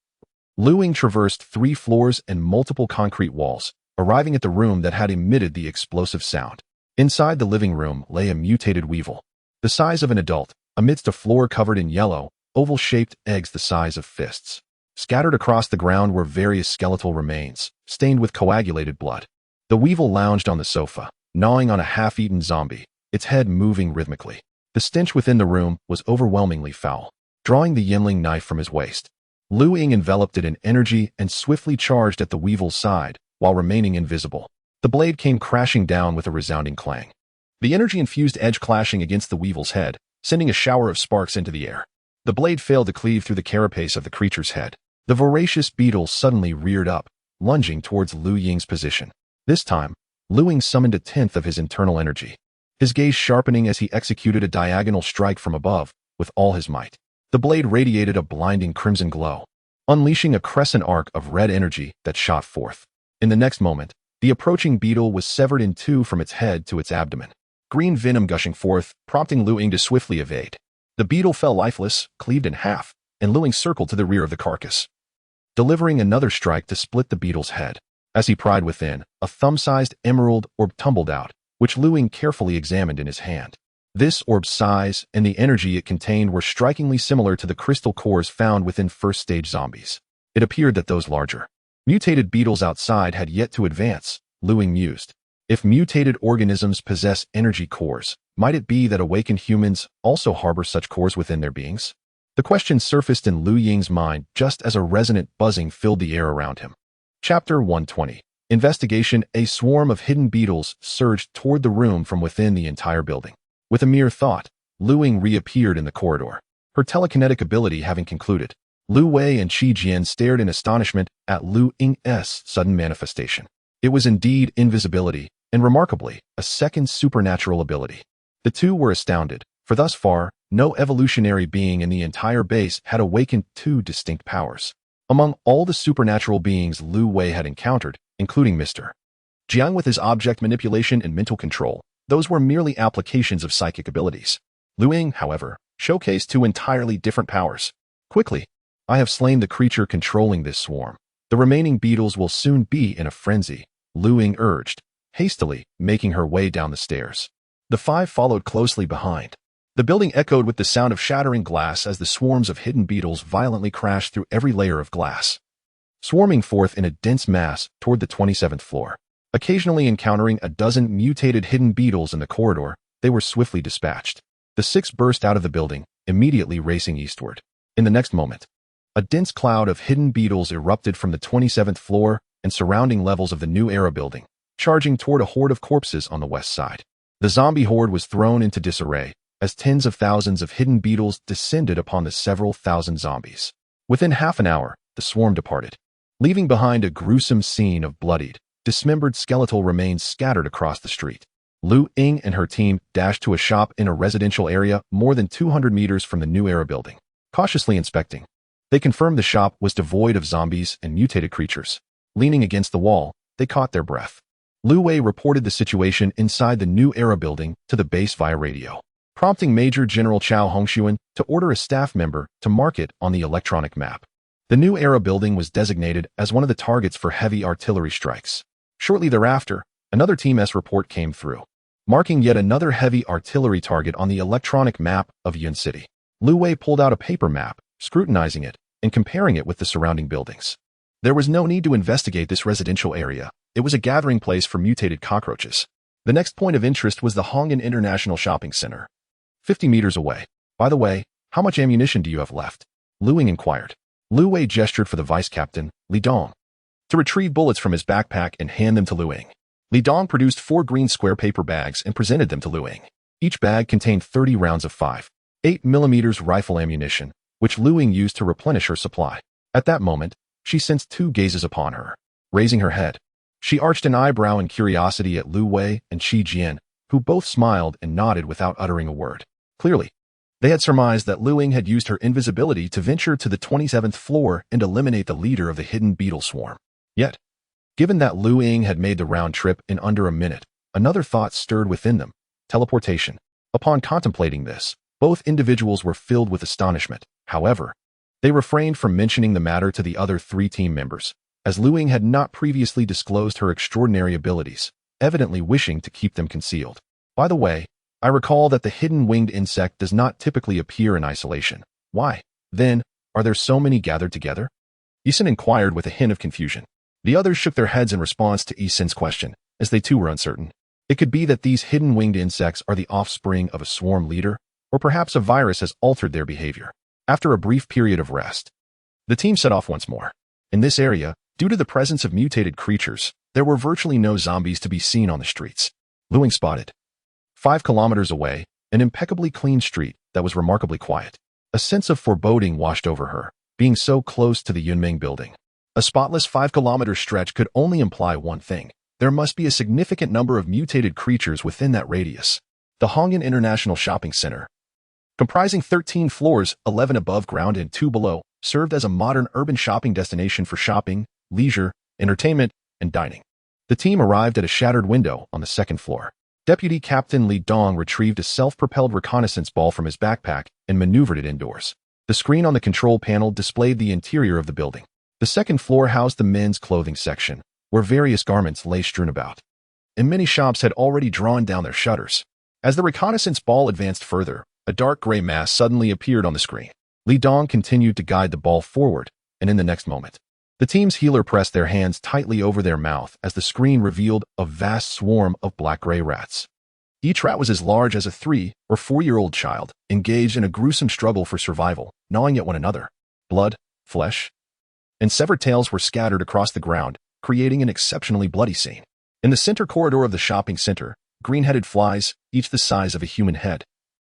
Lu Ying traversed 3 floors and multiple concrete walls, arriving at the room that had emitted the explosive sound. Inside the living room lay a mutated weevil, the size of an adult, amidst a floor covered in yellow, oval-shaped eggs the size of fists. Scattered across the ground were various skeletal remains, stained with coagulated blood. The weevil lounged on the sofa, gnawing on a half-eaten zombie, its head moving rhythmically. The stench within the room was overwhelmingly foul. Drawing the Yingling knife from his waist, Lu Ying enveloped it in energy and swiftly charged at the weevil's side, while remaining invisible. The blade came crashing down with a resounding clang, the energy-infused edge clashing against the weevil's head, sending a shower of sparks into the air. The blade failed to cleave through the carapace of the creature's head. The voracious beetle suddenly reared up, lunging towards Lu Ying's position. This time, Lu Ying summoned 1/10 of his internal energy, his gaze sharpening as he executed a diagonal strike from above, with all his might. The blade radiated a blinding crimson glow, unleashing a crescent arc of red energy that shot forth. In the next moment, the approaching beetle was severed in 2 from its head to its abdomen, green venom gushing forth, prompting Lu Ying to swiftly evade. The beetle fell lifeless, cleaved in half, and Lu Ying circled to the rear of the carcass, delivering another strike to split the beetle's head. As he pried within, a thumb-sized emerald orb tumbled out, which Lu Ying carefully examined in his hand. This orb's size and the energy it contained were strikingly similar to the crystal cores found within first-stage zombies. It appeared that those larger, Mutated beetles outside had yet to advance, Lu Ying mused. If mutated organisms possess energy cores, might it be that awakened humans also harbor such cores within their beings? The question surfaced in Lu Ying's mind just as a resonant buzzing filled the air around him. Chapter 120. Investigation. A swarm of hidden beetles surged toward the room from within the entire building. With a mere thought, Lu Ying reappeared in the corridor. Her telekinetic ability having concluded, Lu Wei and Qi Jian stared in astonishment at Lu Ying's sudden manifestation. It was indeed invisibility, and remarkably, a second supernatural ability. The two were astounded, for thus far, no evolutionary being in the entire base had awakened two distinct powers. Among all the supernatural beings Lu Wei had encountered, including Mr. Jiang with his object manipulation and mental control, those were merely applications of psychic abilities. Lu Ying, however, showcased two entirely different powers. Quickly, I have slain the creature controlling this swarm. The remaining beetles will soon be in a frenzy, Lu Ying urged, hastily making her way down the stairs. The five followed closely behind. The building echoed with the sound of shattering glass as the swarms of hidden beetles violently crashed through every layer of glass, swarming forth in a dense mass toward the 27th floor. Occasionally encountering a dozen mutated hidden beetles in the corridor, they were swiftly dispatched. The six burst out of the building, immediately racing eastward. In the next moment, a dense cloud of hidden beetles erupted from the 27th floor and surrounding levels of the New Era building, charging toward a horde of corpses on the west side. The zombie horde was thrown into disarray as tens of thousands of hidden beetles descended upon the several thousand zombies. Within half an hour, the swarm departed, leaving behind a gruesome scene of bloodied, dismembered skeletal remains scattered across the street. Lu Ying and her team dashed to a shop in a residential area more than 200 meters from the New Era building. Cautiously inspecting, they confirmed the shop was devoid of zombies and mutated creatures. Leaning against the wall, they caught their breath. Lu Wei reported the situation inside the New Era building to the base via radio, prompting Major General Chao Hongxuan to order a staff member to mark it on the electronic map. The New Era building was designated as one of the targets for heavy artillery strikes. Shortly thereafter, another Team S report came through, marking yet another heavy artillery target on the electronic map of Yun City. Lu Wei pulled out a paper map, scrutinizing it and comparing it with the surrounding buildings. There was no need to investigate this residential area. It was a gathering place for mutated cockroaches. The next point of interest was the Hongyan International Shopping Center, 50 meters away. By the way, how much ammunition do you have left? Lu Ying inquired. Lu Wei gestured for the vice captain, Li Dong, to retrieve bullets from his backpack and hand them to Lu Ying. Li Dong produced 4 green square paper bags and presented them to Lu Ying. Each bag contained 30 rounds of 5.8mm rifle ammunition, which Lu Ying used to replenish her supply. At that moment, she sensed two gazes upon her. Raising her head, she arched an eyebrow in curiosity at Lu Wei and Qi Jian, who both smiled and nodded without uttering a word. Clearly, they had surmised that Lu Ying had used her invisibility to venture to the 27th floor and eliminate the leader of the hidden beetle swarm. Yet, given that Lu Ying had made the round trip in under a minute, another thought stirred within them: teleportation. Upon contemplating this, both individuals were filled with astonishment. However, they refrained from mentioning the matter to the other 3 team members, as Lu Ying had not previously disclosed her extraordinary abilities, evidently wishing to keep them concealed. By the way, I recall that the hidden winged insect does not typically appear in isolation. Why, then, are there so many gathered together? Yi-Sin inquired with a hint of confusion. The others shook their heads in response to Yi-Sin's question, as they too were uncertain. It could be that these hidden winged insects are the offspring of a swarm leader, or perhaps a virus has altered their behavior. After a brief period of rest, the team set off once more. In this area, due to the presence of mutated creatures, there were virtually no zombies to be seen on the streets. Lu Ying spotted, 5 kilometers away, an impeccably clean street that was remarkably quiet. A sense of foreboding washed over her, being so close to the Yunmeng building. A spotless 5-kilometer stretch could only imply one thing: there must be a significant number of mutated creatures within that radius. The Hongyan International Shopping Center, comprising 13 floors, 11 above ground and 2 below, served as a modern urban shopping destination for shopping, leisure, entertainment, and dining. The team arrived at a shattered window on the 2nd floor. Deputy Captain Li Dong retrieved a self-propelled reconnaissance ball from his backpack and maneuvered it indoors. The screen on the control panel displayed the interior of the building. The 2nd floor housed the men's clothing section, where various garments lay strewn about, and many shops had already drawn down their shutters. As the reconnaissance ball advanced further, a dark gray mass suddenly appeared on the screen. Li Dong continued to guide the ball forward, and in the next moment, The team's healer pressed their hands tightly over their mouth as the screen revealed a vast swarm of black-gray rats. Each rat was as large as a 3- or 4-year-old child, engaged in a gruesome struggle for survival, gnawing at one another. Blood, flesh, and severed tails were scattered across the ground, creating an exceptionally bloody scene. In the center corridor of the shopping center, green-headed flies, each the size of a human head,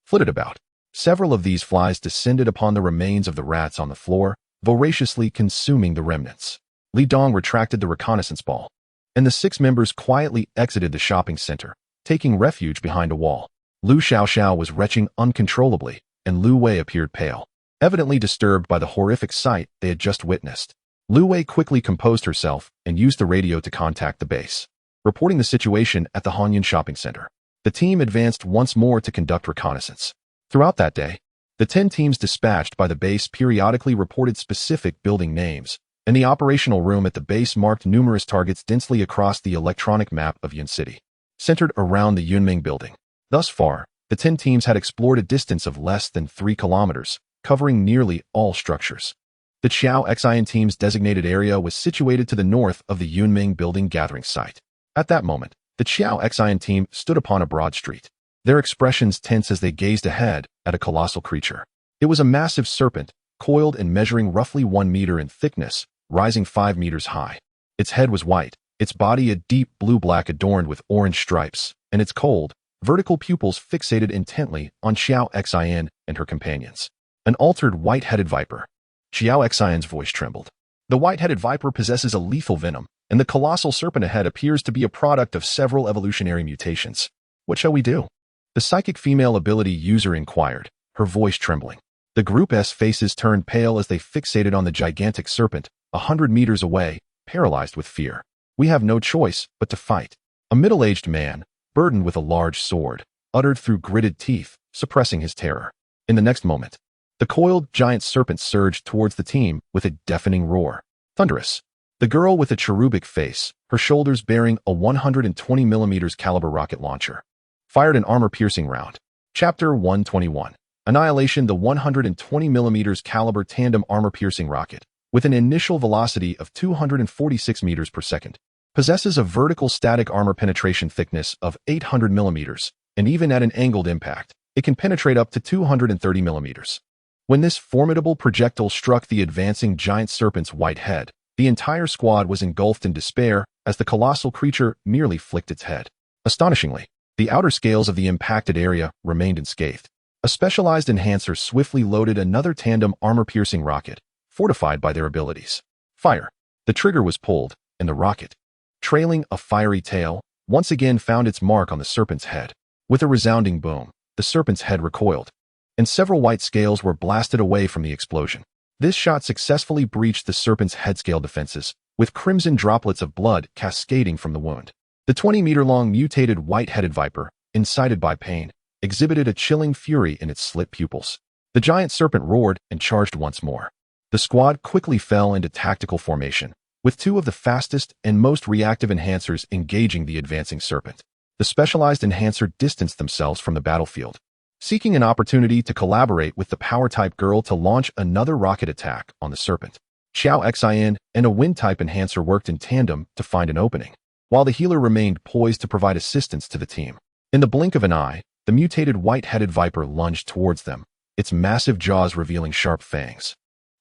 flitted about. Several of these flies descended upon the remains of the rats on the floor, voraciously consuming the remnants. Li Dong retracted the reconnaissance ball, and the 6 members quietly exited the shopping center, taking refuge behind a wall. Lu Xiaoxiao was retching uncontrollably, and Lu Wei appeared pale, evidently disturbed by the horrific sight they had just witnessed. Lu Wei quickly composed herself and used the radio to contact the base, reporting the situation at the Hanyun shopping center. The team advanced once more to conduct reconnaissance. Throughout that day, the 10 teams dispatched by the base periodically reported specific building names, and the operational room at the base marked numerous targets densely across the electronic map of Yun City, centered around the Yunming building. Thus far, the 10 teams had explored a distance of less than 3 kilometers, covering nearly all structures. The Qiao Xian team's designated area was situated to the north of the Yunming building gathering site. At that moment, the Qiao Xian team stood upon a broad street, their expressions tense as they gazed ahead at a colossal creature. It was a massive serpent, coiled and measuring roughly 1 meter in thickness, rising 5 meters high. Its head was white, its body a deep blue-black adorned with orange stripes, and its cold, vertical pupils fixated intently on Qiao Xian and her companions. An altered white-headed viper. Qiao Xian's voice trembled. The white-headed viper possesses a lethal venom, and the colossal serpent ahead appears to be a product of several evolutionary mutations. What shall we do? The psychic female ability user inquired, her voice trembling. The group's faces turned pale as they fixated on the gigantic serpent, 100 meters away, paralyzed with fear. We have no choice but to fight. A middle-aged man, burdened with a large sword, uttered through gritted teeth, suppressing his terror. In the next moment, the coiled giant serpent surged towards the team with a deafening roar. Thunderous. The girl with a cherubic face, her shoulders bearing a 120mm caliber rocket launcher, fired an armor-piercing round. Chapter 121. Annihilation. The 120mm caliber tandem armor-piercing rocket, with an initial velocity of 246 meters per second, possesses a vertical static armor penetration thickness of 800 millimeters, and even at an angled impact, it can penetrate up to 230 millimeters. When this formidable projectile struck the advancing giant serpent's white head, the entire squad was engulfed in despair as the colossal creature merely flicked its head. Astonishingly, the outer scales of the impacted area remained unscathed. A specialized enhancer swiftly loaded another tandem armor-piercing rocket, fortified by their abilities. Fire. The trigger was pulled, and the rocket, trailing a fiery tail, once again found its mark on the serpent's head. With a resounding boom, the serpent's head recoiled, and several white scales were blasted away from the explosion. This shot successfully breached the serpent's head scale defenses, with crimson droplets of blood cascading from the wound. The 20-meter-long mutated white-headed viper, incited by pain, exhibited a chilling fury in its slit pupils. The giant serpent roared and charged once more. The squad quickly fell into tactical formation, with 2 of the fastest and most reactive enhancers engaging the advancing serpent. The specialized enhancer distanced themselves from the battlefield, seeking an opportunity to collaborate with the power-type girl to launch another rocket attack on the serpent. Qiao Xian and a wind-type enhancer worked in tandem to find an opening, while the healer remained poised to provide assistance to the team. In the blink of an eye, the mutated white-headed viper lunged towards them, its massive jaws revealing sharp fangs,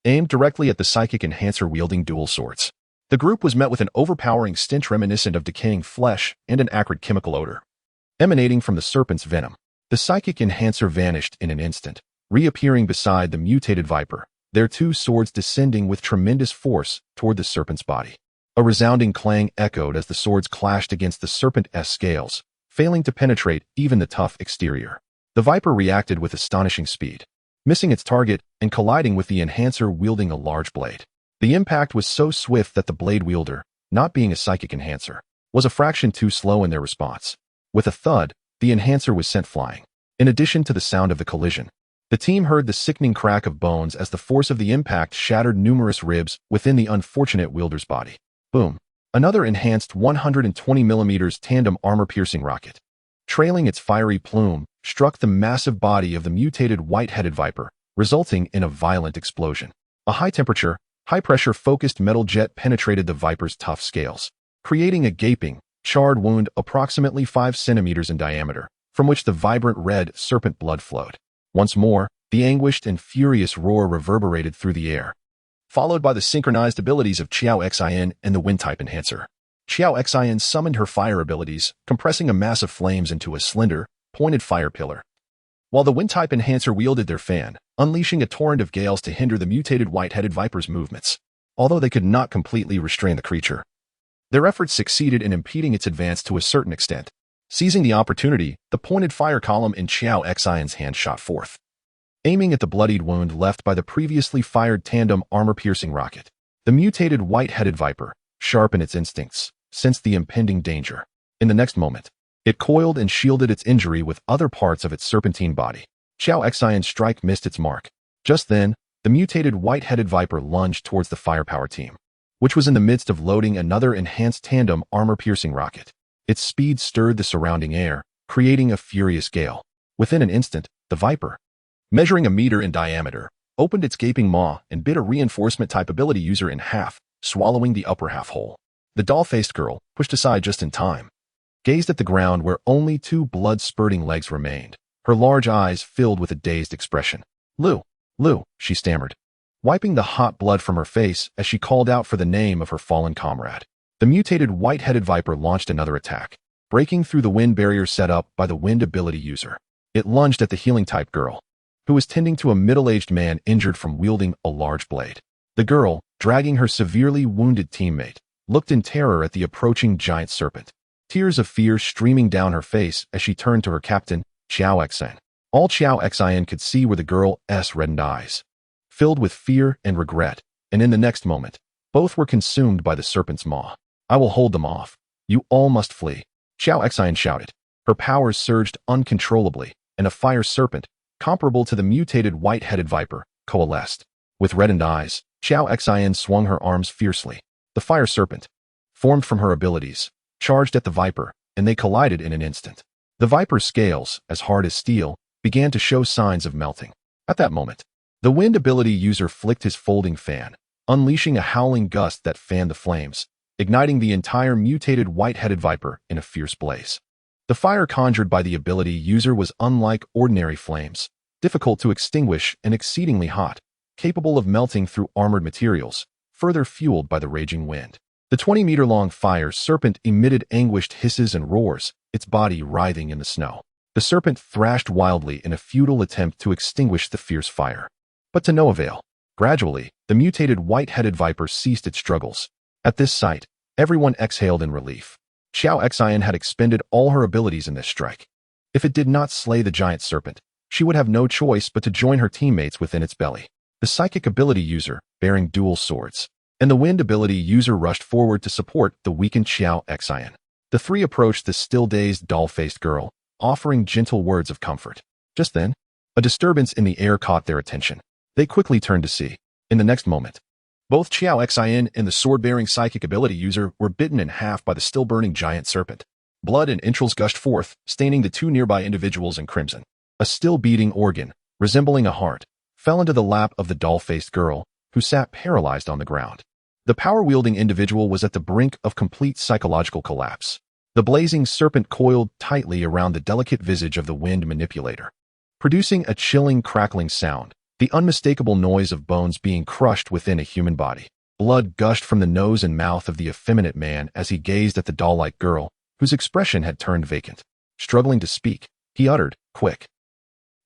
aimed directly at the psychic enhancer wielding dual swords. The group was met with an overpowering stench reminiscent of decaying flesh and an acrid chemical odor, emanating from the serpent's venom. The psychic enhancer vanished in an instant, reappearing beside the mutated viper, their 2 swords descending with tremendous force toward the serpent's body. A resounding clang echoed as the swords clashed against the serpent's scales, failing to penetrate even the tough exterior. The viper reacted with astonishing speed, missing its target and colliding with the enhancer wielding a large blade. The impact was so swift that the blade wielder, not being a psychic enhancer, was a fraction too slow in their response. With a thud, the enhancer was sent flying. In addition to the sound of the collision, the team heard the sickening crack of bones as the force of the impact shattered numerous ribs within the unfortunate wielder's body. Boom. Another enhanced 120mm tandem armor-piercing rocket, trailing its fiery plume, struck the massive body of the mutated white-headed viper, resulting in a violent explosion. A high-temperature, High-pressure focused metal jet penetrated the viper's tough scales, creating a gaping, charred wound approximately 5 centimeters in diameter, from which the vibrant red serpent blood flowed. Once more, the anguished and furious roar reverberated through the air, followed by the synchronized abilities of Qiao Xin and the Wind-type Enhancer. Qiao Xin summoned her fire abilities, compressing a mass of flames into a slender, pointed fire pillar, while the Wind-type Enhancer wielded their fan, unleashing a torrent of gales to hinder the mutated white-headed viper's movements. Although they could not completely restrain the creature, their efforts succeeded in impeding its advance to a certain extent. Seizing the opportunity, the pointed fire column in Qiao Xion's hand shot forth, aiming at the bloodied wound left by the previously fired tandem armor-piercing rocket. The mutated white-headed viper, sharp in its instincts, sensed the impending danger. In the next moment, it coiled and shielded its injury with other parts of its serpentine body. Qiao Xion's strike missed its mark. Just then, the mutated white-headed viper lunged towards the firepower team, which was in the midst of loading another enhanced tandem armor-piercing rocket. Its speed stirred the surrounding air, creating a furious gale. Within an instant, the viper, measuring a meter in diameter, opened its gaping maw and bit a reinforcement-type ability user in half, swallowing the upper half whole. The doll-faced girl, pushed aside just in time, gazed at the ground where only 2 blood-spurting legs remained, her large eyes filled with a dazed expression. Lu, she stammered, wiping the hot blood from her face as she called out for the name of her fallen comrade. The mutated white-headed viper launched another attack, breaking through the wind barrier set up by the wind ability user. It lunged at the healing-type girl, who was tending to a middle-aged man injured from wielding a large blade. The girl, dragging her severely wounded teammate, looked in terror at the approaching giant serpent, tears of fear streaming down her face as she turned to her captain, Qiao Xin. All Qiao Xin could see were the girl's reddened eyes, filled with fear and regret, and in the next moment, both were consumed by the serpent's maw. I will hold them off. You all must flee, Qiao Xin shouted. Her powers surged uncontrollably, and a fire serpent, comparable to the mutated white-headed viper, coalesced. With reddened eyes, Qiao Xin swung her arms fiercely. The fire serpent, formed from her abilities, charged at the viper, and they collided in an instant. The viper's scales, as hard as steel, began to show signs of melting. At that moment, the wind ability user flicked his folding fan, unleashing a howling gust that fanned the flames, igniting the entire mutated white-headed viper in a fierce blaze. The fire conjured by the ability user was unlike ordinary flames, difficult to extinguish and exceedingly hot, capable of melting through armored materials, further fueled by the raging wind. The 20-meter-long fire serpent emitted anguished hisses and roars, its body writhing in the snow. The serpent thrashed wildly in a futile attempt to extinguish the fierce fire, but to no avail. Gradually, the mutated white-headed viper ceased its struggles. At this sight, everyone exhaled in relief. Qiao Xian had expended all her abilities in this strike. If it did not slay the giant serpent, she would have no choice but to join her teammates within its belly. The psychic ability user, bearing dual swords, and the wind ability user rushed forward to support the weakened Qiao Xian. The three approached the still-dazed, doll-faced girl, offering gentle words of comfort. Just then, a disturbance in the air caught their attention. They quickly turned to see. In the next moment, both Qiao Xian and the sword-bearing psychic ability user were bitten in half by the still-burning giant serpent. Blood and entrails gushed forth, staining the 2 nearby individuals in crimson. A still-beating organ, resembling a heart, fell into the lap of the doll-faced girl, who sat paralyzed on the ground. The power-wielding individual was at the brink of complete psychological collapse. The blazing serpent coiled tightly around the delicate visage of the wind manipulator, producing a chilling, crackling sound, the unmistakable noise of bones being crushed within a human body. Blood gushed from the nose and mouth of the effeminate man as he gazed at the doll-like girl, whose expression had turned vacant. Struggling to speak, he uttered, "Quick!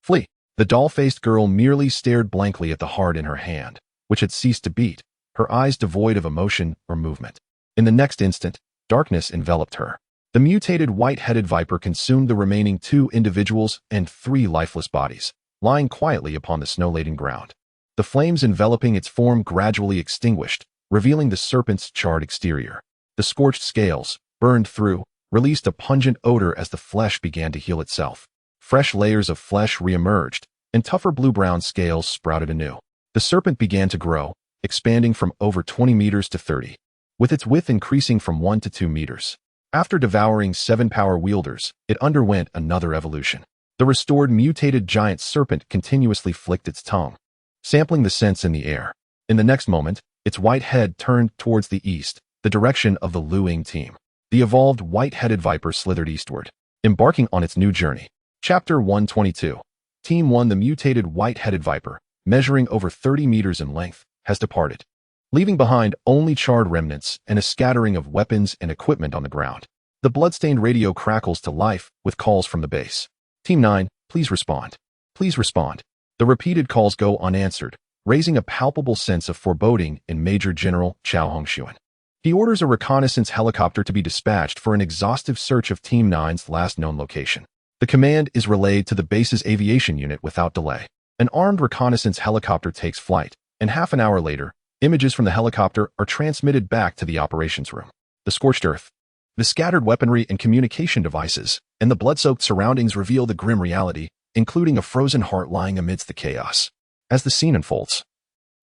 Flee!" The doll-faced girl merely stared blankly at the heart in her hand, which had ceased to beat, her eyes devoid of emotion or movement. In the next instant, darkness enveloped her. The mutated white-headed viper consumed the remaining 2 individuals and 3 lifeless bodies, lying quietly upon the snow-laden ground. The flames enveloping its form gradually extinguished, revealing the serpent's charred exterior. The scorched scales, burned through, released a pungent odor as the flesh began to heal itself. Fresh layers of flesh re-emerged, and tougher blue-brown scales sprouted anew. The serpent began to grow, expanding from over 20 meters to 30, with its width increasing from 1 to 2 meters. After devouring 7 power wielders, it underwent another evolution. The restored mutated giant serpent continuously flicked its tongue, sampling the scents in the air. In the next moment, its white head turned towards the east, the direction of the Lu Ying team. The evolved white-headed viper slithered eastward, embarking on its new journey. Chapter 122. Team 1. The mutated white-headed viper, measuring over 30 meters in length, has departed, leaving behind only charred remnants and a scattering of weapons and equipment on the ground. The bloodstained radio crackles to life with calls from the base. Team 9, please respond. Please respond. The repeated calls go unanswered, raising a palpable sense of foreboding in Major General Chao Hongxuan. He orders a reconnaissance helicopter to be dispatched for an exhaustive search of Team 9's last known location. The command is relayed to the base's aviation unit without delay. An armed reconnaissance helicopter takes flight, and half an hour later, images from the helicopter are transmitted back to the operations room. The scorched earth, the scattered weaponry and communication devices, and the blood-soaked surroundings reveal the grim reality, including a frozen heart lying amidst the chaos. As the scene unfolds,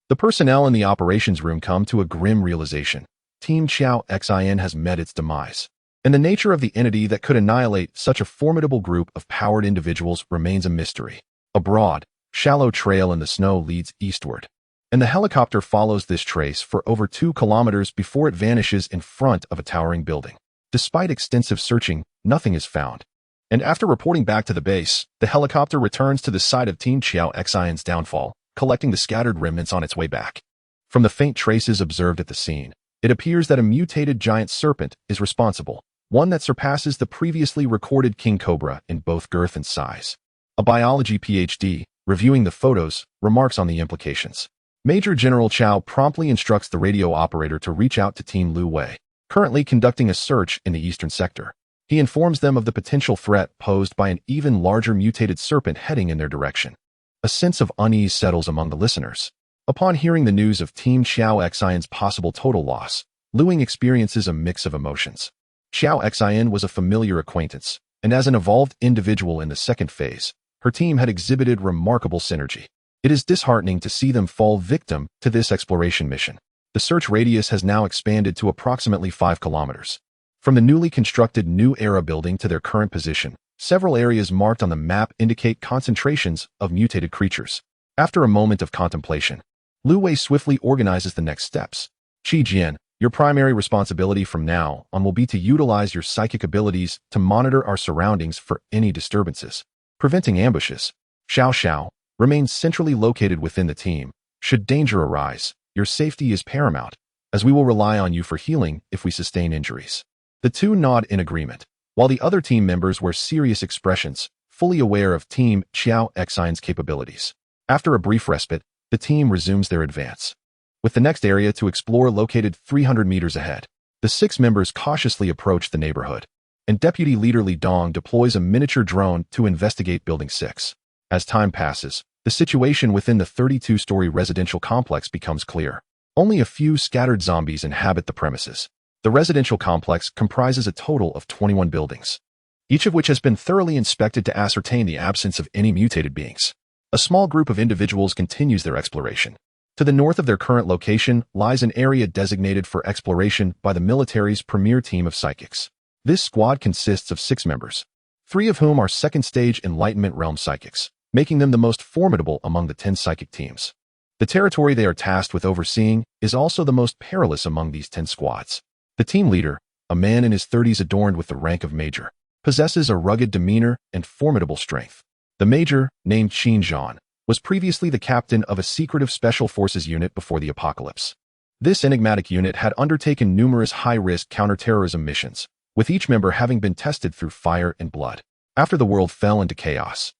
the personnel in the operations room come to a grim realization. Team Chao Xin has met its demise, and the nature of the entity that could annihilate such a formidable group of powered individuals remains a mystery. A broad, shallow trail in the snow leads eastward, and the helicopter follows this trace for over 2 kilometers before it vanishes in front of a towering building. Despite extensive searching, nothing is found, and after reporting back to the base, the helicopter returns to the site of Team Chao Xin's downfall, collecting the scattered remnants on its way back. From the faint traces observed at the scene, it appears that a mutated giant serpent is responsible, one that surpasses the previously recorded king cobra in both girth and size. A biology PhD, reviewing the photos, remarks on the implications. Major General Chao promptly instructs the radio operator to reach out to Team Lu Wei, currently conducting a search in the eastern sector. He informs them of the potential threat posed by an even larger mutated serpent heading in their direction. A sense of unease settles among the listeners. Upon hearing the news of Team Chao Xin's possible total loss, Lu Ying experiences a mix of emotions. Chao Xin was a familiar acquaintance, and as an evolved individual in the second phase, her team had exhibited remarkable synergy. It is disheartening to see them fall victim to this exploration mission. The search radius has now expanded to approximately 5 kilometers. From the newly constructed New Era building to their current position, several areas marked on the map indicate concentrations of mutated creatures. After a moment of contemplation, Lu Wei swiftly organizes the next steps. Qi Jian, your primary responsibility from now on will be to utilize your psychic abilities to monitor our surroundings for any disturbances, preventing ambushes. Xiao Xiao, remains centrally located within the team. Should danger arise, your safety is paramount, as we will rely on you for healing if we sustain injuries. The two nod in agreement, while the other team members wear serious expressions, fully aware of Team Chao Xin's capabilities. After a brief respite, the team resumes their advance, with the next area to explore located 300 meters ahead. The 6 members cautiously approach the neighborhood, and Deputy Leader Li Dong deploys a miniature drone to investigate Building 6. As time passes, the situation within the 32-story residential complex becomes clear. Only a few scattered zombies inhabit the premises. The residential complex comprises a total of 21 buildings, each of which has been thoroughly inspected to ascertain the absence of any mutated beings. A small group of individuals continues their exploration. To the north of their current location lies an area designated for exploration by the military's premier team of psychics. This squad consists of 6 members, 3 of whom are second-stage Enlightenment Realm psychics, making them the most formidable among the 10 psychic teams. The territory they are tasked with overseeing is also the most perilous among these 10 squads. The team leader, a man in his 30s adorned with the rank of major, possesses a rugged demeanor and formidable strength. The major, named Qin Zhan, was previously the captain of a secretive special forces unit before the apocalypse. This enigmatic unit had undertaken numerous high-risk counterterrorism missions, with each member having been tested through fire and blood. After the world fell into chaos,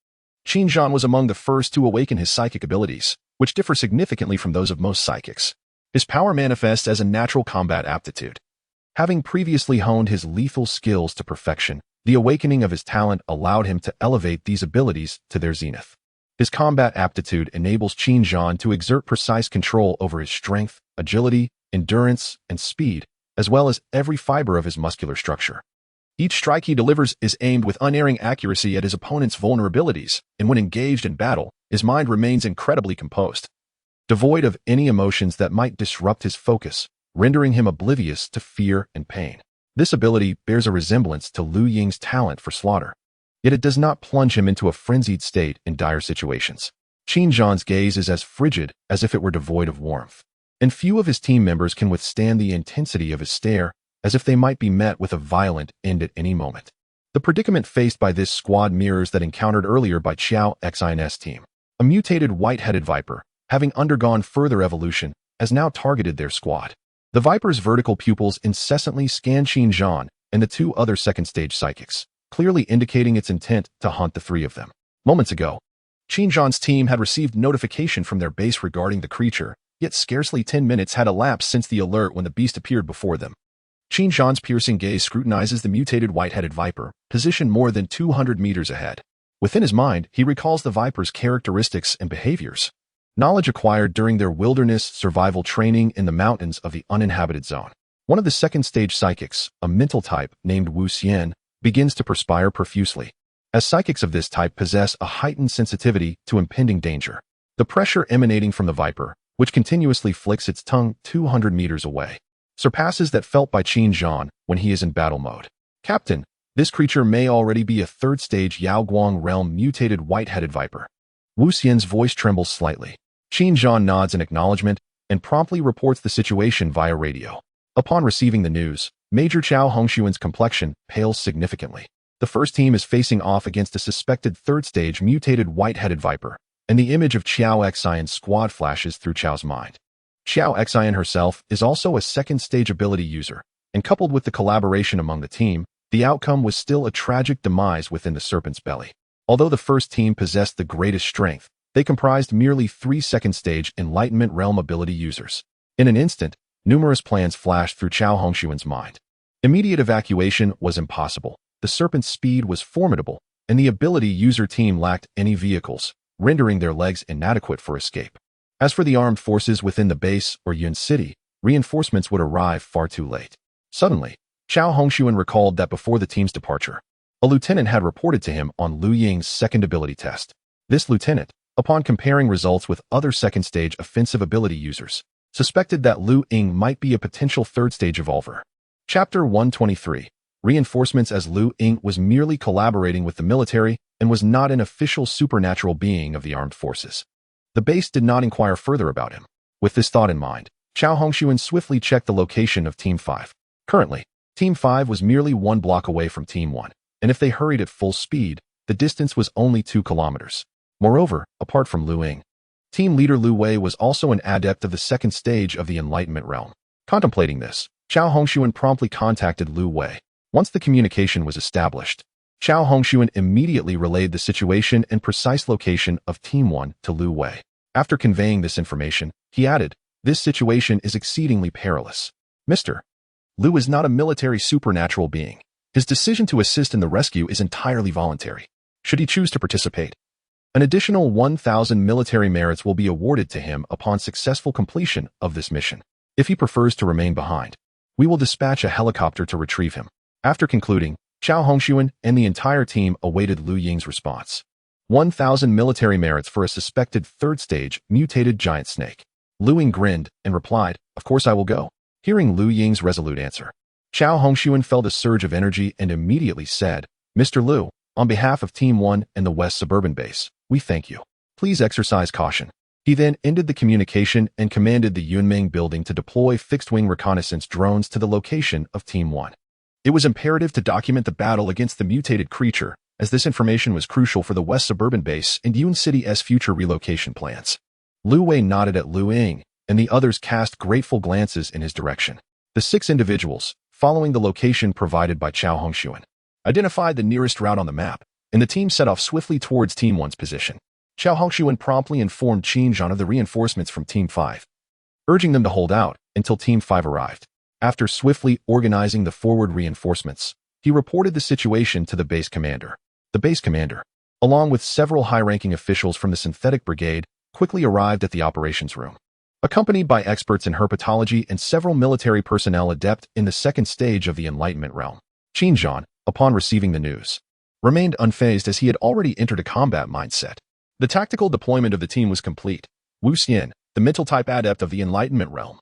Qin Zhan was among the first to awaken his psychic abilities, which differ significantly from those of most psychics. His power manifests as a natural combat aptitude. Having previously honed his lethal skills to perfection, the awakening of his talent allowed him to elevate these abilities to their zenith. His combat aptitude enables Qin Zhan to exert precise control over his strength, agility, endurance, and speed, as well as every fiber of his muscular structure. Each strike he delivers is aimed with unerring accuracy at his opponent's vulnerabilities, and when engaged in battle, his mind remains incredibly composed, devoid of any emotions that might disrupt his focus, rendering him oblivious to fear and pain. This ability bears a resemblance to Lu Ying's talent for slaughter, yet it does not plunge him into a frenzied state in dire situations. Qin Zhan's gaze is as frigid as if it were devoid of warmth. and few of his team members can withstand the intensity of his stare, as if they might be met with a violent end at any moment. The predicament faced by this squad mirrors that encountered earlier by Qiao Xin's team. A mutated white-headed viper, having undergone further evolution, has now targeted their squad. The viper's vertical pupils incessantly scan Qin Zhan and the two other second-stage psychics, clearly indicating its intent to hunt the three of them. Moments ago, Qin Zhan's team had received notification from their base regarding the creature, yet scarcely 10 minutes had elapsed since the alert when the beast appeared before them. Qin Zhan's piercing gaze scrutinizes the mutated white-headed viper, positioned more than 200 meters ahead. Within his mind, he recalls the viper's characteristics and behaviors. Knowledge acquired during their wilderness survival training in the mountains of the uninhabited zone. One of the second-stage psychics, a mental type named Wu Xian, begins to perspire profusely. As psychics of this type possess a heightened sensitivity to impending danger. The pressure emanating from the viper, which continuously flicks its tongue 200 meters away, surpasses that felt by Qin Zhan when he is in battle mode. Captain, this creature may already be a third-stage Yaoguang realm mutated white-headed viper. Wu Xian's voice trembles slightly. Qin Zhan nods in acknowledgement and promptly reports the situation via radio. Upon receiving the news, Major Qiao Hongshuan's complexion pales significantly. The first team is facing off against a suspected third-stage mutated white-headed viper, and the image of Qiao Xin's squad flashes through Qiao's mind. Qiao Xin herself is also a second-stage ability user, and coupled with the collaboration among the team, the outcome was still a tragic demise within the serpent's belly. Although the first team possessed the greatest strength, they comprised merely 3 second-stage Enlightenment Realm ability users. In an instant, numerous plans flashed through Qiao Hongshuan's mind. Immediate evacuation was impossible, the serpent's speed was formidable, and the ability user team lacked any vehicles, rendering their legs inadequate for escape. As for the armed forces within the base or Yun City, reinforcements would arrive far too late. Suddenly, Qiao Hongshuan recalled that before the team's departure, a lieutenant had reported to him on Lu Ying's second ability test. This lieutenant, upon comparing results with other second-stage offensive ability users, suspected that Lu Ying might be a potential third-stage evolver. Chapter 123. Reinforcements. As Lu Ying was merely collaborating with the military and was not an official supernatural being of the armed forces. The base did not inquire further about him. With this thought in mind, Qiao Hongshuan swiftly checked the location of Team 5. Currently, Team 5 was merely 1 block away from Team 1, and if they hurried at full speed, the distance was only 2 kilometers. Moreover, apart from Lu Ying, team leader Lu Wei was also an adept of the second stage of the Enlightenment Realm. Contemplating this, Qiao Hongshuan promptly contacted Lu Wei. Once the communication was established, Qiao Hongshuan immediately relayed the situation and precise location of Team 1 to Lu Wei. After conveying this information, he added, "This situation is exceedingly perilous. Mr. Lu is not a military supernatural being. His decision to assist in the rescue is entirely voluntary. Should he choose to participate, an additional 1,000 military merits will be awarded to him upon successful completion of this mission. If he prefers to remain behind, we will dispatch a helicopter to retrieve him." After concluding, Qiao Hongshuan and the entire team awaited Lu Ying's response. 1,000 military merits for a suspected third-stage mutated giant snake. Lu Ying grinned and replied, "Of course I will go." Hearing Lu Ying's resolute answer, Qiao Hongshuan felt a surge of energy and immediately said, "Mr. Lu, on behalf of Team 1 and the West Suburban Base, we thank you. Please exercise caution." He then ended the communication and commanded the Yunmeng building to deploy fixed-wing reconnaissance drones to the location of Team 1. It was imperative to document the battle against the mutated creature, as this information was crucial for the West Suburban Base and Yun City's future relocation plans. Lu Wei nodded at Lu Ying, and the others cast grateful glances in his direction. The 6 individuals, following the location provided by Qiao Hongshuan, identified the nearest route on the map, and the team set off swiftly towards Team 1's position. Qiao Hongshuan promptly informed Qin Zhan of the reinforcements from Team 5, urging them to hold out until Team 5 arrived. After swiftly organizing the forward reinforcements, he reported the situation to the base commander. The base commander, along with several high-ranking officials from the synthetic brigade, quickly arrived at the operations room. Accompanied by experts in herpetology and several military personnel adept in the second stage of the Enlightenment Realm, Qin Zhan, upon receiving the news, remained unfazed as he had already entered a combat mindset. The tactical deployment of the team was complete. Wu Xian, the mental type adept of the Enlightenment Realm,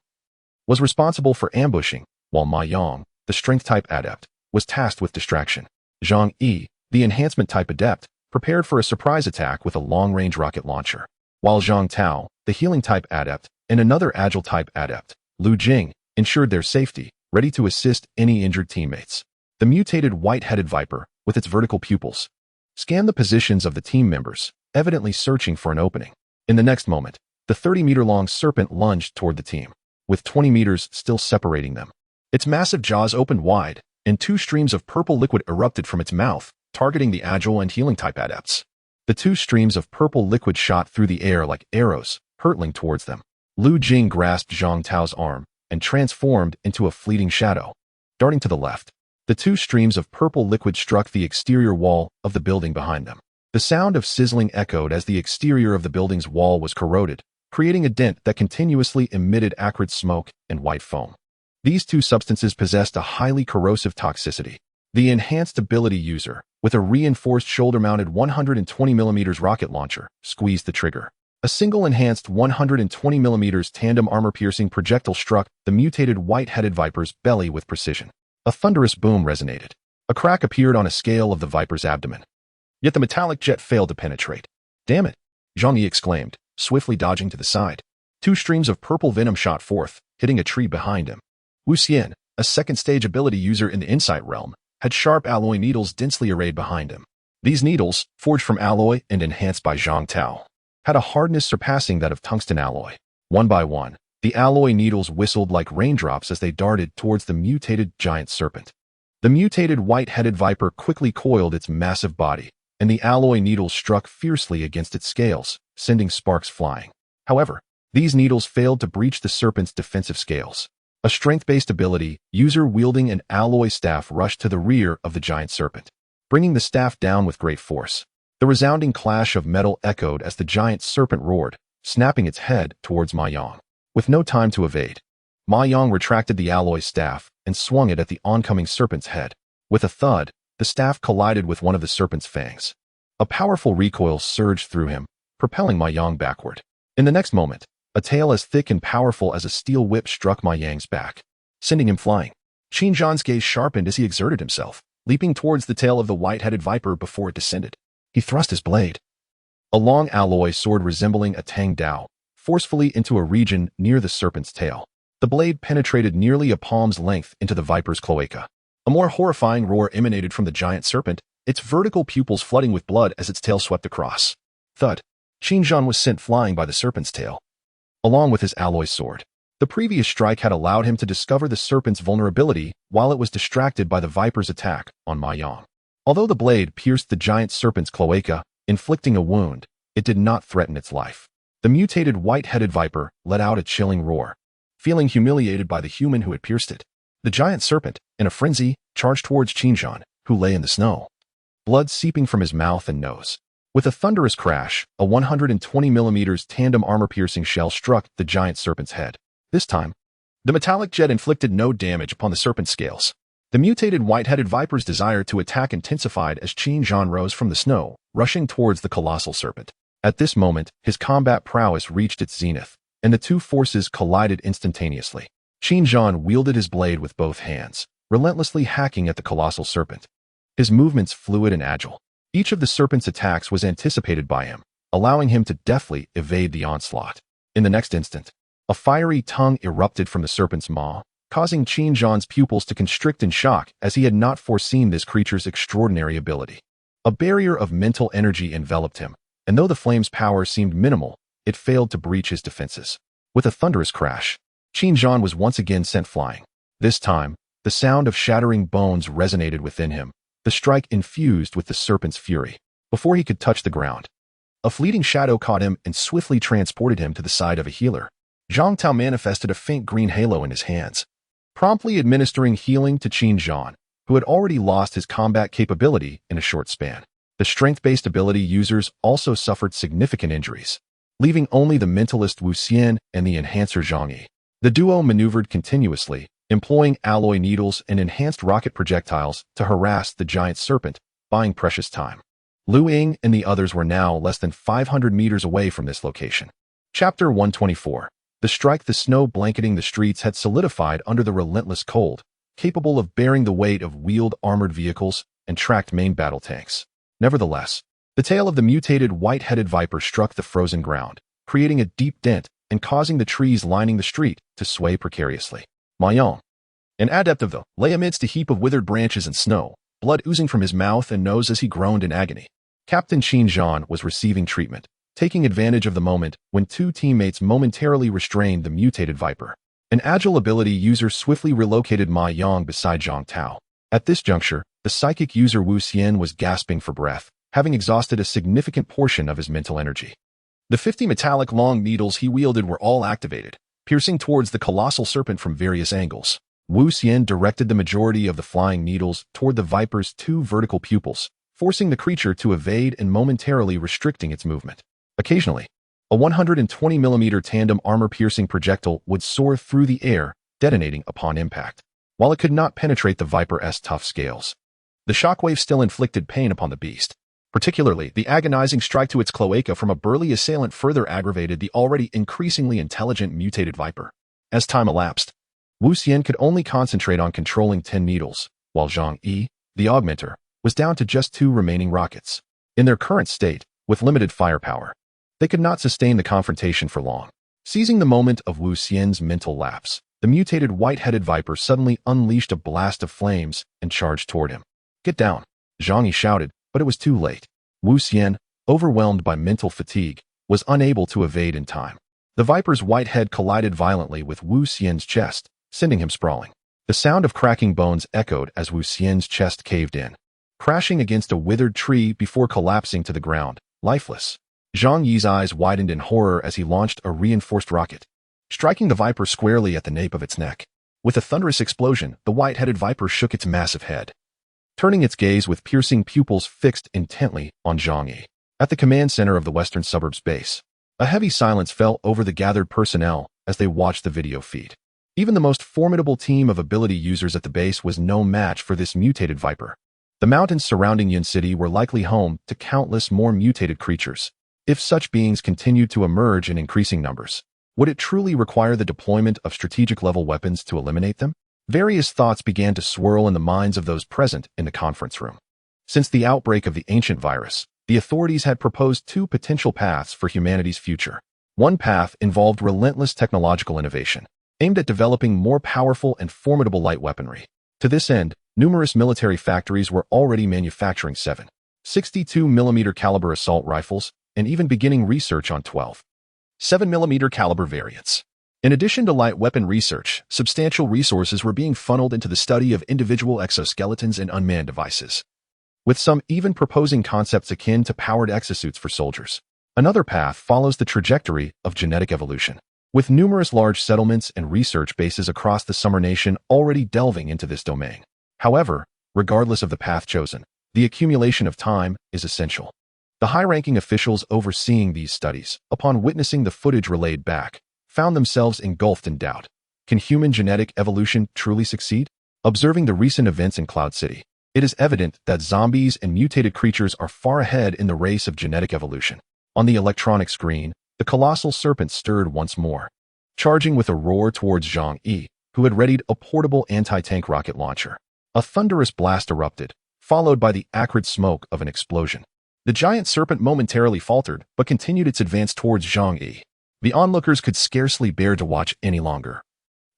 was responsible for ambushing, while Ma Yang, the strength type adept, was tasked with distraction. Zhang Yi, the enhancement type adept, prepared for a surprise attack with a long-range rocket launcher, while Zhang Tao, the healing type adept, and another agile-type adept, Lu Jing, ensured their safety, ready to assist any injured teammates. The mutated white-headed viper, with its vertical pupils, scanned the positions of the team members, evidently searching for an opening. In the next moment, the 30-meter-long serpent lunged toward the team, with 20 meters still separating them. Its massive jaws opened wide, and 2 streams of purple liquid erupted from its mouth, targeting the agile and healing-type adepts. The 2 streams of purple liquid shot through the air like arrows, hurtling towards them. Lu Jing grasped Zhang Tao's arm and transformed into a fleeting shadow. Darting to the left, the 2 streams of purple liquid struck the exterior wall of the building behind them. The sound of sizzling echoed as the exterior of the building's wall was corroded, creating a dent that continuously emitted acrid smoke and white foam. These 2 substances possessed a highly corrosive toxicity. The enhanced ability user, with a reinforced shoulder-mounted 120mm rocket launcher, squeezed the trigger. A single enhanced 120mm tandem armor-piercing projectile struck the mutated white-headed viper's belly with precision. A thunderous boom resonated. A crack appeared on a scale of the viper's abdomen. Yet the metallic jet failed to penetrate. "Damn it!" Zhang Yi exclaimed, swiftly dodging to the side. 2 streams of purple venom shot forth, hitting a tree behind him. Wu Xian, a second-stage ability user in the Insight realm, had sharp alloy needles densely arrayed behind him. These needles, forged from alloy and enhanced by Zhang Tao, had a hardness surpassing that of tungsten alloy. One by one, the alloy needles whistled like raindrops as they darted towards the mutated giant serpent. The mutated white-headed viper quickly coiled its massive body, and the alloy needles struck fiercely against its scales, sending sparks flying. However, these needles failed to breach the serpent's defensive scales. A strength-based ability, user wielding an alloy staff rushed to the rear of the giant serpent, bringing the staff down with great force. The resounding clash of metal echoed as the giant serpent roared, snapping its head towards Ma Yang. With no time to evade, Ma Yang retracted the alloy staff and swung it at the oncoming serpent's head. With a thud, the staff collided with one of the serpent's fangs. A powerful recoil surged through him, propelling Ma Yang backward. In the next moment, a tail as thick and powerful as a steel whip struck Ma Yang's back, sending him flying. Qin Zhan's gaze sharpened as he exerted himself, leaping towards the tail of the white-headed viper before it descended. He thrust his blade, a long alloy sword resembling a Tang Dao, forcefully into a region near the serpent's tail. The blade penetrated nearly a palm's length into the viper's cloaca. A more horrifying roar emanated from the giant serpent, its vertical pupils flooding with blood as its tail swept across. Thud. Qin Zhan was sent flying by the serpent's tail, along with his alloy sword. The previous strike had allowed him to discover the serpent's vulnerability while it was distracted by the viper's attack on Ma Yang. Although the blade pierced the giant serpent's cloaca, inflicting a wound, it did not threaten its life. The mutated white-headed viper let out a chilling roar, feeling humiliated by the human who had pierced it. The giant serpent, in a frenzy, charged towards Qin Zhan, who lay in the snow, blood seeping from his mouth and nose. With a thunderous crash, a 120mm tandem armor-piercing shell struck the giant serpent's head. This time, the metallic jet inflicted no damage upon the serpent's scales. The mutated white-headed viper's desire to attack intensified as Qin Zhan rose from the snow, rushing towards the colossal serpent. At this moment, his combat prowess reached its zenith, and the 2 forces collided instantaneously. Qin Zhan wielded his blade with both hands, relentlessly hacking at the colossal serpent. His movements fluid and agile. Each of the serpent's attacks was anticipated by him, allowing him to deftly evade the onslaught. In the next instant, a fiery tongue erupted from the serpent's maw, causing Qin Zhan's pupils to constrict in shock as he had not foreseen this creature's extraordinary ability. A barrier of mental energy enveloped him, and though the flame's power seemed minimal, it failed to breach his defenses. With a thunderous crash, Qin Zhan was once again sent flying. This time, the sound of shattering bones resonated within him, the strike infused with the serpent's fury. Before he could touch the ground, a fleeting shadow caught him and swiftly transported him to the side of a healer. Zhang Tao manifested a faint green halo in his hands, promptly administering healing to Qin Zhan, who had already lost his combat capability in a short span. The strength-based ability users also suffered significant injuries, leaving only the mentalist Wu Xian and the enhancer Zhang Yi. The duo maneuvered continuously, employing alloy needles and enhanced rocket projectiles to harass the giant serpent, buying precious time. Lu Ying and the others were now less than 500 meters away from this location. Chapter 124. The strike. The snow blanketing the streets had solidified under the relentless cold, capable of bearing the weight of wheeled armored vehicles and tracked main battle tanks. Nevertheless, the tail of the mutated white-headed viper struck the frozen ground, creating a deep dent and causing the trees lining the street to sway precariously. Ma Yang, an adept of the, lay amidst a heap of withered branches and snow, blood oozing from his mouth and nose as he groaned in agony. Captain Qin Zhan was receiving treatment, taking advantage of the moment when two teammates momentarily restrained the mutated viper. An agile ability user swiftly relocated Ma Yang beside Zhang Tao. At this juncture, the psychic user Wu Xian was gasping for breath, having exhausted a significant portion of his mental energy. The 50 metallic long needles he wielded were all activated, piercing towards the colossal serpent from various angles. Wu Xian directed the majority of the flying needles toward the viper's two vertical pupils, forcing the creature to evade and momentarily restricting its movement. Occasionally, a 120mm tandem armor-piercing projectile would soar through the air, detonating upon impact. While it could not penetrate the viper's tough scales, the shockwave still inflicted pain upon the beast. Particularly, the agonizing strike to its cloaca from a burly assailant further aggravated the already increasingly intelligent mutated viper. As time elapsed, Wu Xian could only concentrate on controlling 10 needles, while Zhang Yi, the augmenter, was down to just 2 remaining rockets. In their current state, with limited firepower, they could not sustain the confrontation for long. Seizing the moment of Wu Xian's mental lapse, the mutated white-headed viper suddenly unleashed a blast of flames and charged toward him. "Get down!" Zhang Yi shouted, but it was too late. Wu Xian, overwhelmed by mental fatigue, was unable to evade in time. The viper's white head collided violently with Wu Xian's chest, sending him sprawling. The sound of cracking bones echoed as Wu Xian's chest caved in, crashing against a withered tree before collapsing to the ground, lifeless. Zhang Yi's eyes widened in horror as he launched a reinforced rocket, striking the viper squarely at the nape of its neck. With a thunderous explosion, the white-headed viper shook its massive head, turning its gaze with piercing pupils fixed intently on Zhang Yi. At the command center of the western suburbs base, a heavy silence fell over the gathered personnel as they watched the video feed. Even the most formidable team of ability users at the base was no match for this mutated viper. The mountains surrounding Yin City were likely home to countless more mutated creatures. If such beings continued to emerge in increasing numbers, would it truly require the deployment of strategic-level weapons to eliminate them? Various thoughts began to swirl in the minds of those present in the conference room. Since the outbreak of the ancient virus, the authorities had proposed 2 potential paths for humanity's future. One path involved relentless technological innovation, aimed at developing more powerful and formidable light weaponry. To this end, numerous military factories were already manufacturing 7.62mm caliber assault rifles, and even beginning research on 12.7mm caliber variants. In addition to light weapon research, substantial resources were being funneled into the study of individual exoskeletons and unmanned devices, with some even proposing concepts akin to powered exosuits for soldiers. Another path follows the trajectory of genetic evolution, with numerous large settlements and research bases across the Summer Nation already delving into this domain. However, regardless of the path chosen, the accumulation of time is essential. The high-ranking officials overseeing these studies, upon witnessing the footage relayed back, found themselves engulfed in doubt. Can human genetic evolution truly succeed? Observing the recent events in Cloud City, it is evident that zombies and mutated creatures are far ahead in the race of genetic evolution. On the electronic screen, the colossal serpent stirred once more, charging with a roar towards Zhang Yi, who had readied a portable anti-tank rocket launcher. A thunderous blast erupted, followed by the acrid smoke of an explosion. The giant serpent momentarily faltered, but continued its advance towards Zhang Yi. The onlookers could scarcely bear to watch any longer.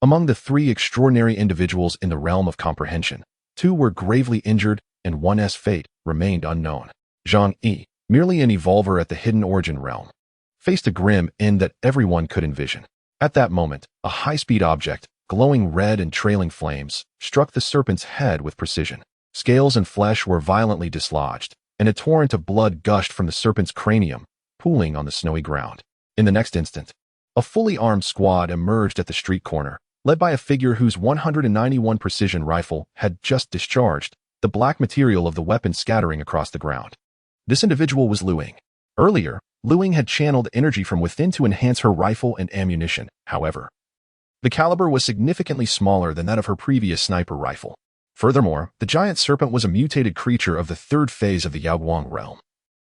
Among the 3 extraordinary individuals in the realm of comprehension, 2 were gravely injured and one's fate remained unknown. Zhang Yi, merely an evolver at the hidden origin realm, faced a grim end that everyone could envision. At that moment, a high-speed object, glowing red and trailing flames, struck the serpent's head with precision. Scales and flesh were violently dislodged, and a torrent of blood gushed from the serpent's cranium, pooling on the snowy ground. In the next instant, a fully armed squad emerged at the street corner, led by a figure whose 191 precision rifle had just discharged, the black material of the weapon scattering across the ground. This individual was Lu Ying. Earlier, Lu Ying had channeled energy from within to enhance her rifle and ammunition. However, the caliber was significantly smaller than that of her previous sniper rifle. Furthermore, the giant serpent was a mutated creature of the 3rd phase of the Yaoguang realm,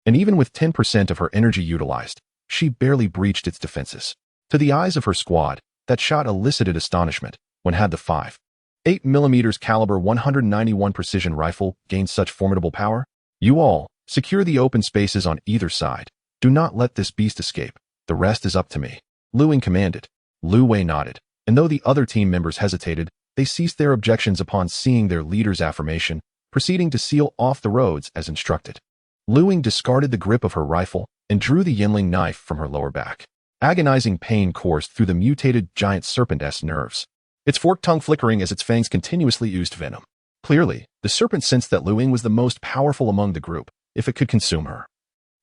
and even with 10% of her energy utilized, she barely breached its defenses. To the eyes of her squad, that shot elicited astonishment. When had the 5.8mm caliber 191 precision rifle gained such formidable power? You all, secure the open spaces on either side. Do not let this beast escape. The rest is up to me. Lu Ying commanded. Lu Wei nodded, and though the other team members hesitated, they ceased their objections upon seeing their leader's affirmation, proceeding to seal off the roads as instructed. Lu Ying discarded the grip of her rifle and drew the Yinling knife from her lower back. Agonizing pain coursed through the mutated giant serpent's nerves, its forked tongue flickering as its fangs continuously oozed venom. Clearly, the serpent sensed that Lu Ying was the most powerful among the group, if it could consume her.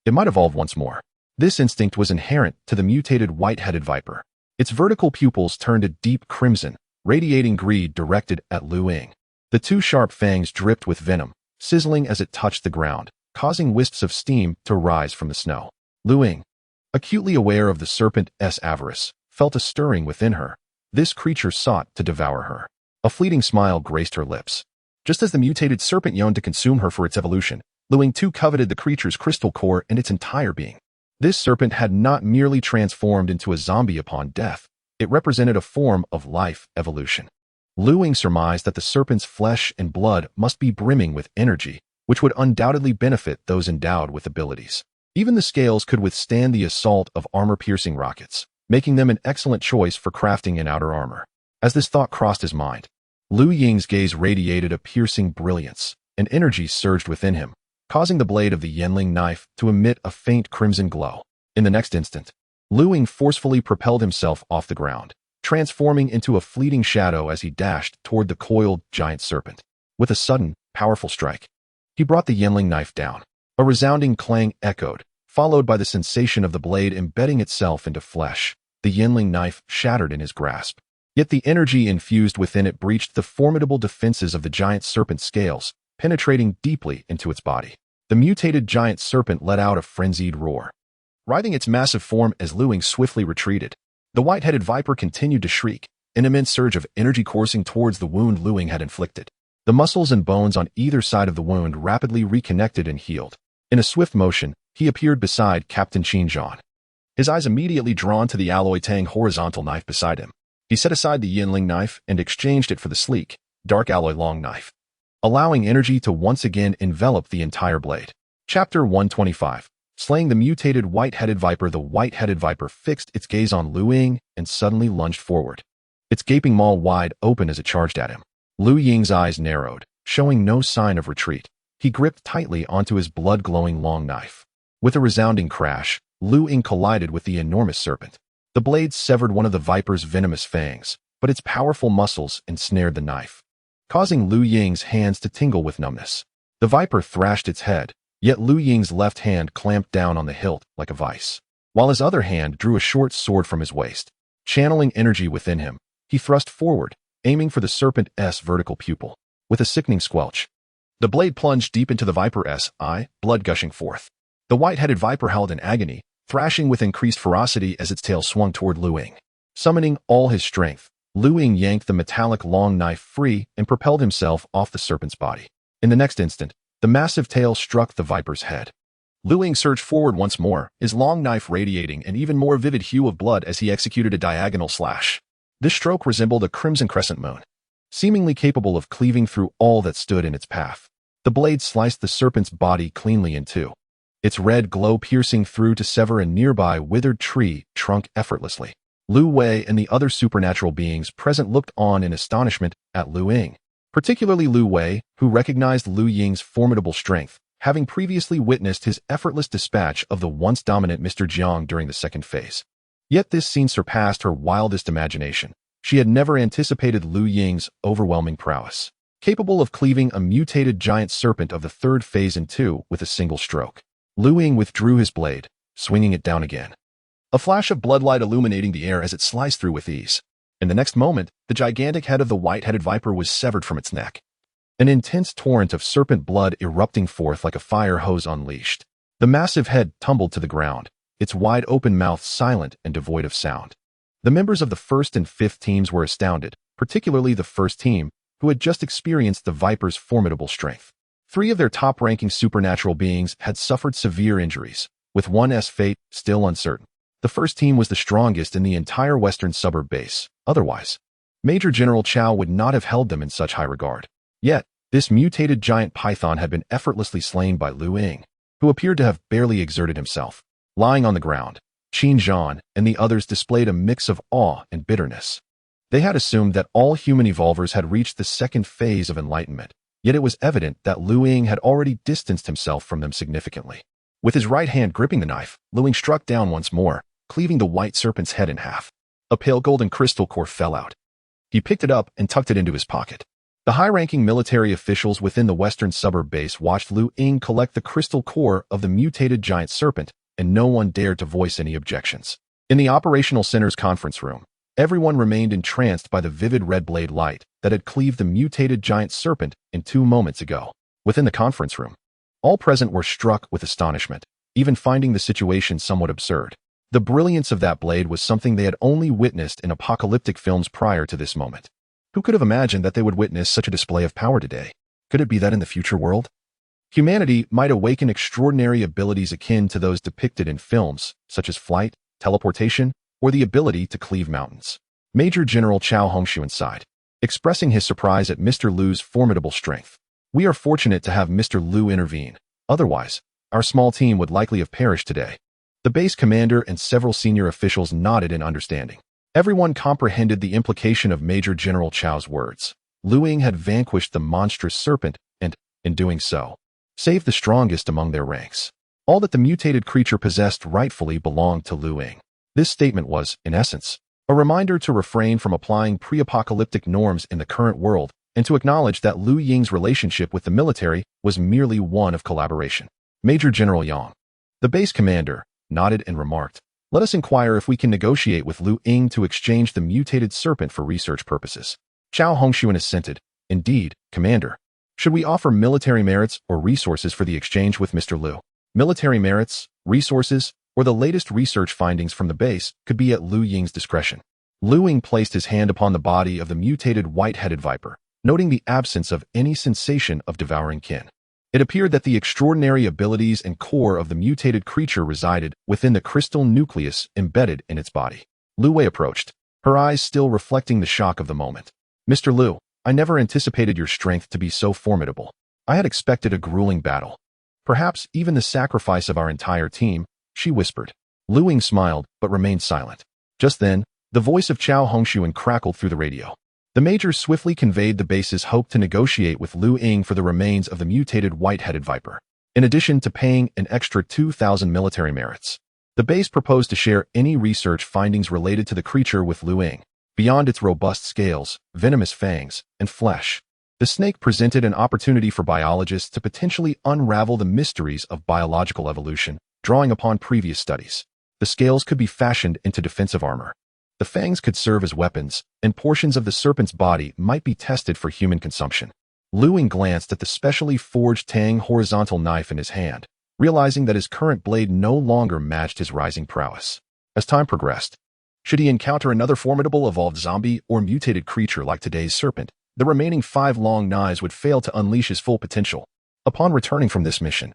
It might evolve once more. This instinct was inherent to the mutated white-headed viper. Its vertical pupils turned a deep crimson, radiating greed directed at Lu Ying. The two sharp fangs dripped with venom, sizzling as it touched the ground, causing wisps of steam to rise from the snow. Lu Ying, acutely aware of the serpent's avarice, felt a stirring within her. This creature sought to devour her. A fleeting smile graced her lips. Just as the mutated serpent yearned to consume her for its evolution, Lu Ying too coveted the creature's crystal core and its entire being. This serpent had not merely transformed into a zombie upon death, it represented a form of life evolution. Lu Ying surmised that the serpent's flesh and blood must be brimming with energy, which would undoubtedly benefit those endowed with abilities. Even the scales could withstand the assault of armor-piercing rockets, making them an excellent choice for crafting in outer armor. As this thought crossed his mind, Lu Ying's gaze radiated a piercing brilliance, and energy surged within him, causing the blade of the Yinling knife to emit a faint crimson glow. In the next instant, Lu Ying forcefully propelled himself off the ground, transforming into a fleeting shadow as he dashed toward the coiled giant serpent. With a sudden, powerful strike, he brought the Yinling knife down. A resounding clang echoed, followed by the sensation of the blade embedding itself into flesh. The Yinling knife shattered in his grasp. Yet the energy infused within it breached the formidable defenses of the giant serpent's scales, penetrating deeply into its body. The mutated giant serpent let out a frenzied roar, writhing its massive form as Lu Ying swiftly retreated. The white-headed viper continued to shriek, an immense surge of energy coursing towards the wound Lu Ying had inflicted. The muscles and bones on either side of the wound rapidly reconnected and healed. In a swift motion, he appeared beside Captain Xinjiang, his eyes immediately drawn to the alloy tang horizontal knife beside him. He set aside the Yinling knife and exchanged it for the sleek, dark alloy long knife, allowing energy to once again envelop the entire blade. Chapter 125. Slaying the mutated white-headed viper. The white-headed viper fixed its gaze on Lu Ying and suddenly lunged forward, its gaping maw wide open as it charged at him. Lu Ying's eyes narrowed, showing no sign of retreat. He gripped tightly onto his blood-glowing long knife. With a resounding crash, Lu Ying collided with the enormous serpent. The blade severed one of the viper's venomous fangs, but its powerful muscles ensnared the knife, causing Lu Ying's hands to tingle with numbness. The viper thrashed its head, yet Lu Ying's left hand clamped down on the hilt like a vice, while his other hand drew a short sword from his waist. Channeling energy within him, he thrust forward, aiming for the serpent's vertical pupil. With a sickening squelch, the blade plunged deep into the viper's eye, blood gushing forth. The white-headed viper howled in agony, thrashing with increased ferocity as its tail swung toward Lu Ying. Summoning all his strength, Lu Ying yanked the metallic long knife free and propelled himself off the serpent's body. In the next instant, the massive tail struck the viper's head. Lu Ying surged forward once more, his long knife radiating an even more vivid hue of blood as he executed a diagonal slash. This stroke resembled a crimson crescent moon, seemingly capable of cleaving through all that stood in its path. The blade sliced the serpent's body cleanly in two, its red glow piercing through to sever a nearby withered tree trunk effortlessly. Lu Wei and the other supernatural beings present looked on in astonishment at Lu Ying, particularly Lu Wei, who recognized Lu Ying's formidable strength, having previously witnessed his effortless dispatch of the once dominant Mr. Jiang during the second phase. Yet this scene surpassed her wildest imagination. She had never anticipated Lu Ying's overwhelming prowess, capable of cleaving a mutated giant serpent of the third phase in two with a single stroke. Lu Ying withdrew his blade, swinging it down again, a flash of bloodlight illuminating the air as it sliced through with ease. In the next moment, the gigantic head of the white-headed viper was severed from its neck, an intense torrent of serpent blood erupting forth like a fire hose unleashed. The massive head tumbled to the ground, its wide-open mouth silent and devoid of sound. The members of the first and fifth teams were astounded, particularly the first team, who had just experienced the viper's formidable strength. 3 of their top-ranking supernatural beings had suffered severe injuries, with one's fate still uncertain. The first team was the strongest in the entire western suburb base. Otherwise, Major General Chao would not have held them in such high regard. Yet, this mutated giant python had been effortlessly slain by Lu Ying, who appeared to have barely exerted himself. Lying on the ground, Qin Zhan and the others displayed a mix of awe and bitterness. They had assumed that all human evolvers had reached the second phase of enlightenment, yet it was evident that Lu Ying had already distanced himself from them significantly. With his right hand gripping the knife, Lu Ying struck down once more, cleaving the white serpent's head in half. A pale golden crystal core fell out. He picked it up and tucked it into his pocket. The high-ranking military officials within the western suburb base watched Lu Ying collect the crystal core of the mutated giant serpent, and no one dared to voice any objections. In the operational center's conference room, everyone remained entranced by the vivid red blade light that had cleaved the mutated giant serpent in 2 moments ago. Within the conference room, all present were struck with astonishment, even finding the situation somewhat absurd. The brilliance of that blade was something they had only witnessed in apocalyptic films prior to this moment. Who could have imagined that they would witness such a display of power today? Could it be that in the future world, humanity might awaken extraordinary abilities akin to those depicted in films, such as flight, teleportation, or the ability to cleave mountains? Major General Chao Hongxuan sighed, expressing his surprise at Mr. Lu's formidable strength. We are fortunate to have Mr. Lu intervene. Otherwise, our small team would likely have perished today. The base commander and several senior officials nodded in understanding. Everyone comprehended the implication of Major General Chao's words. Lu Ying had vanquished the monstrous serpent and, in doing so, saved the strongest among their ranks. All that the mutated creature possessed rightfully belonged to Lu Ying. This statement was, in essence, a reminder to refrain from applying pre-apocalyptic norms in the current world and to acknowledge that Lu Ying's relationship with the military was merely one of collaboration. Major General Yang, the base commander, nodded and remarked, "Let us inquire if we can negotiate with Lu Ying to exchange the mutated serpent for research purposes." Chao Hongxuan assented. "Indeed, Commander. Should we offer military merits or resources for the exchange with Mr. Lu? Military merits, resources, or the latest research findings from the base could be at Lu Ying's discretion." Lu Ying placed his hand upon the body of the mutated white-headed viper, noting the absence of any sensation of devouring kin. It appeared that the extraordinary abilities and core of the mutated creature resided within the crystal nucleus embedded in its body. Lu Wei approached, her eyes still reflecting the shock of the moment. "Mr. Lu, I never anticipated your strength to be so formidable. I had expected a grueling battle. Perhaps even the sacrifice of our entire team," she whispered. Lu Ying smiled, but remained silent. Just then, the voice of Chao Hongxuan crackled through the radio. The major swiftly conveyed the base's hope to negotiate with Lu Ying for the remains of the mutated white-headed viper, in addition to paying an extra 2,000 military merits. The base proposed to share any research findings related to the creature with Lu Ying. Beyond its robust scales, venomous fangs, and flesh, the snake presented an opportunity for biologists to potentially unravel the mysteries of biological evolution, drawing upon previous studies. The scales could be fashioned into defensive armor. The fangs could serve as weapons, and portions of the serpent's body might be tested for human consumption. Lu Ying glanced at the specially forged Tang horizontal knife in his hand, realizing that his current blade no longer matched his rising prowess. As time progressed, should he encounter another formidable evolved zombie or mutated creature like today's serpent, the remaining 5 long knives would fail to unleash his full potential. Upon returning from this mission,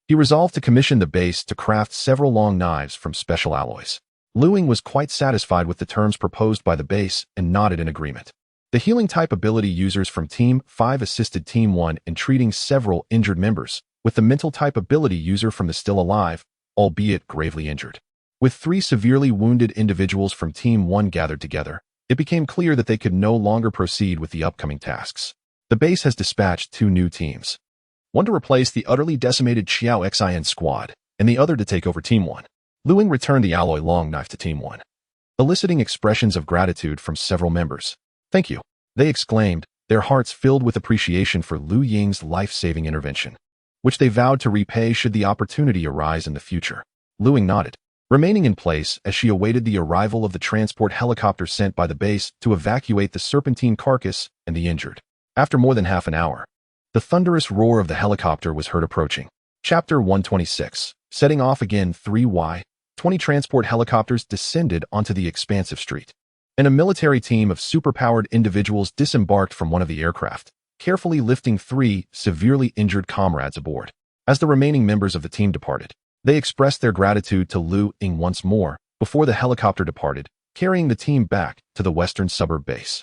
he resolved to commission the base to craft several long knives from special alloys. Lu Ying was quite satisfied with the terms proposed by the base and nodded in agreement. The healing type ability users from Team 5 assisted Team 1 in treating several injured members, with the mental type ability user from the still alive, albeit gravely injured. With 3 severely wounded individuals from Team 1 gathered together, it became clear that they could no longer proceed with the upcoming tasks. The base has dispatched 2 new teams. One to replace the utterly decimated Xiao Xin squad, and the other to take over Team 1. Lu Ying returned the alloy long knife to Team 1, eliciting expressions of gratitude from several members. "Thank you," they exclaimed, their hearts filled with appreciation for Lu Ying's life-saving intervention, which they vowed to repay should the opportunity arise in the future. Lu Ying nodded, remaining in place as she awaited the arrival of the transport helicopter sent by the base to evacuate the serpentine carcass and the injured. After more than half an hour, the thunderous roar of the helicopter was heard approaching. Chapter 126. Setting off again 3Y-20 transport helicopters descended onto the expansive street, and a military team of superpowered individuals disembarked from one of the aircraft, carefully lifting 3 severely injured comrades aboard. As the remaining members of the team departed, they expressed their gratitude to Lu Ying once more before the helicopter departed, carrying the team back to the western suburb base.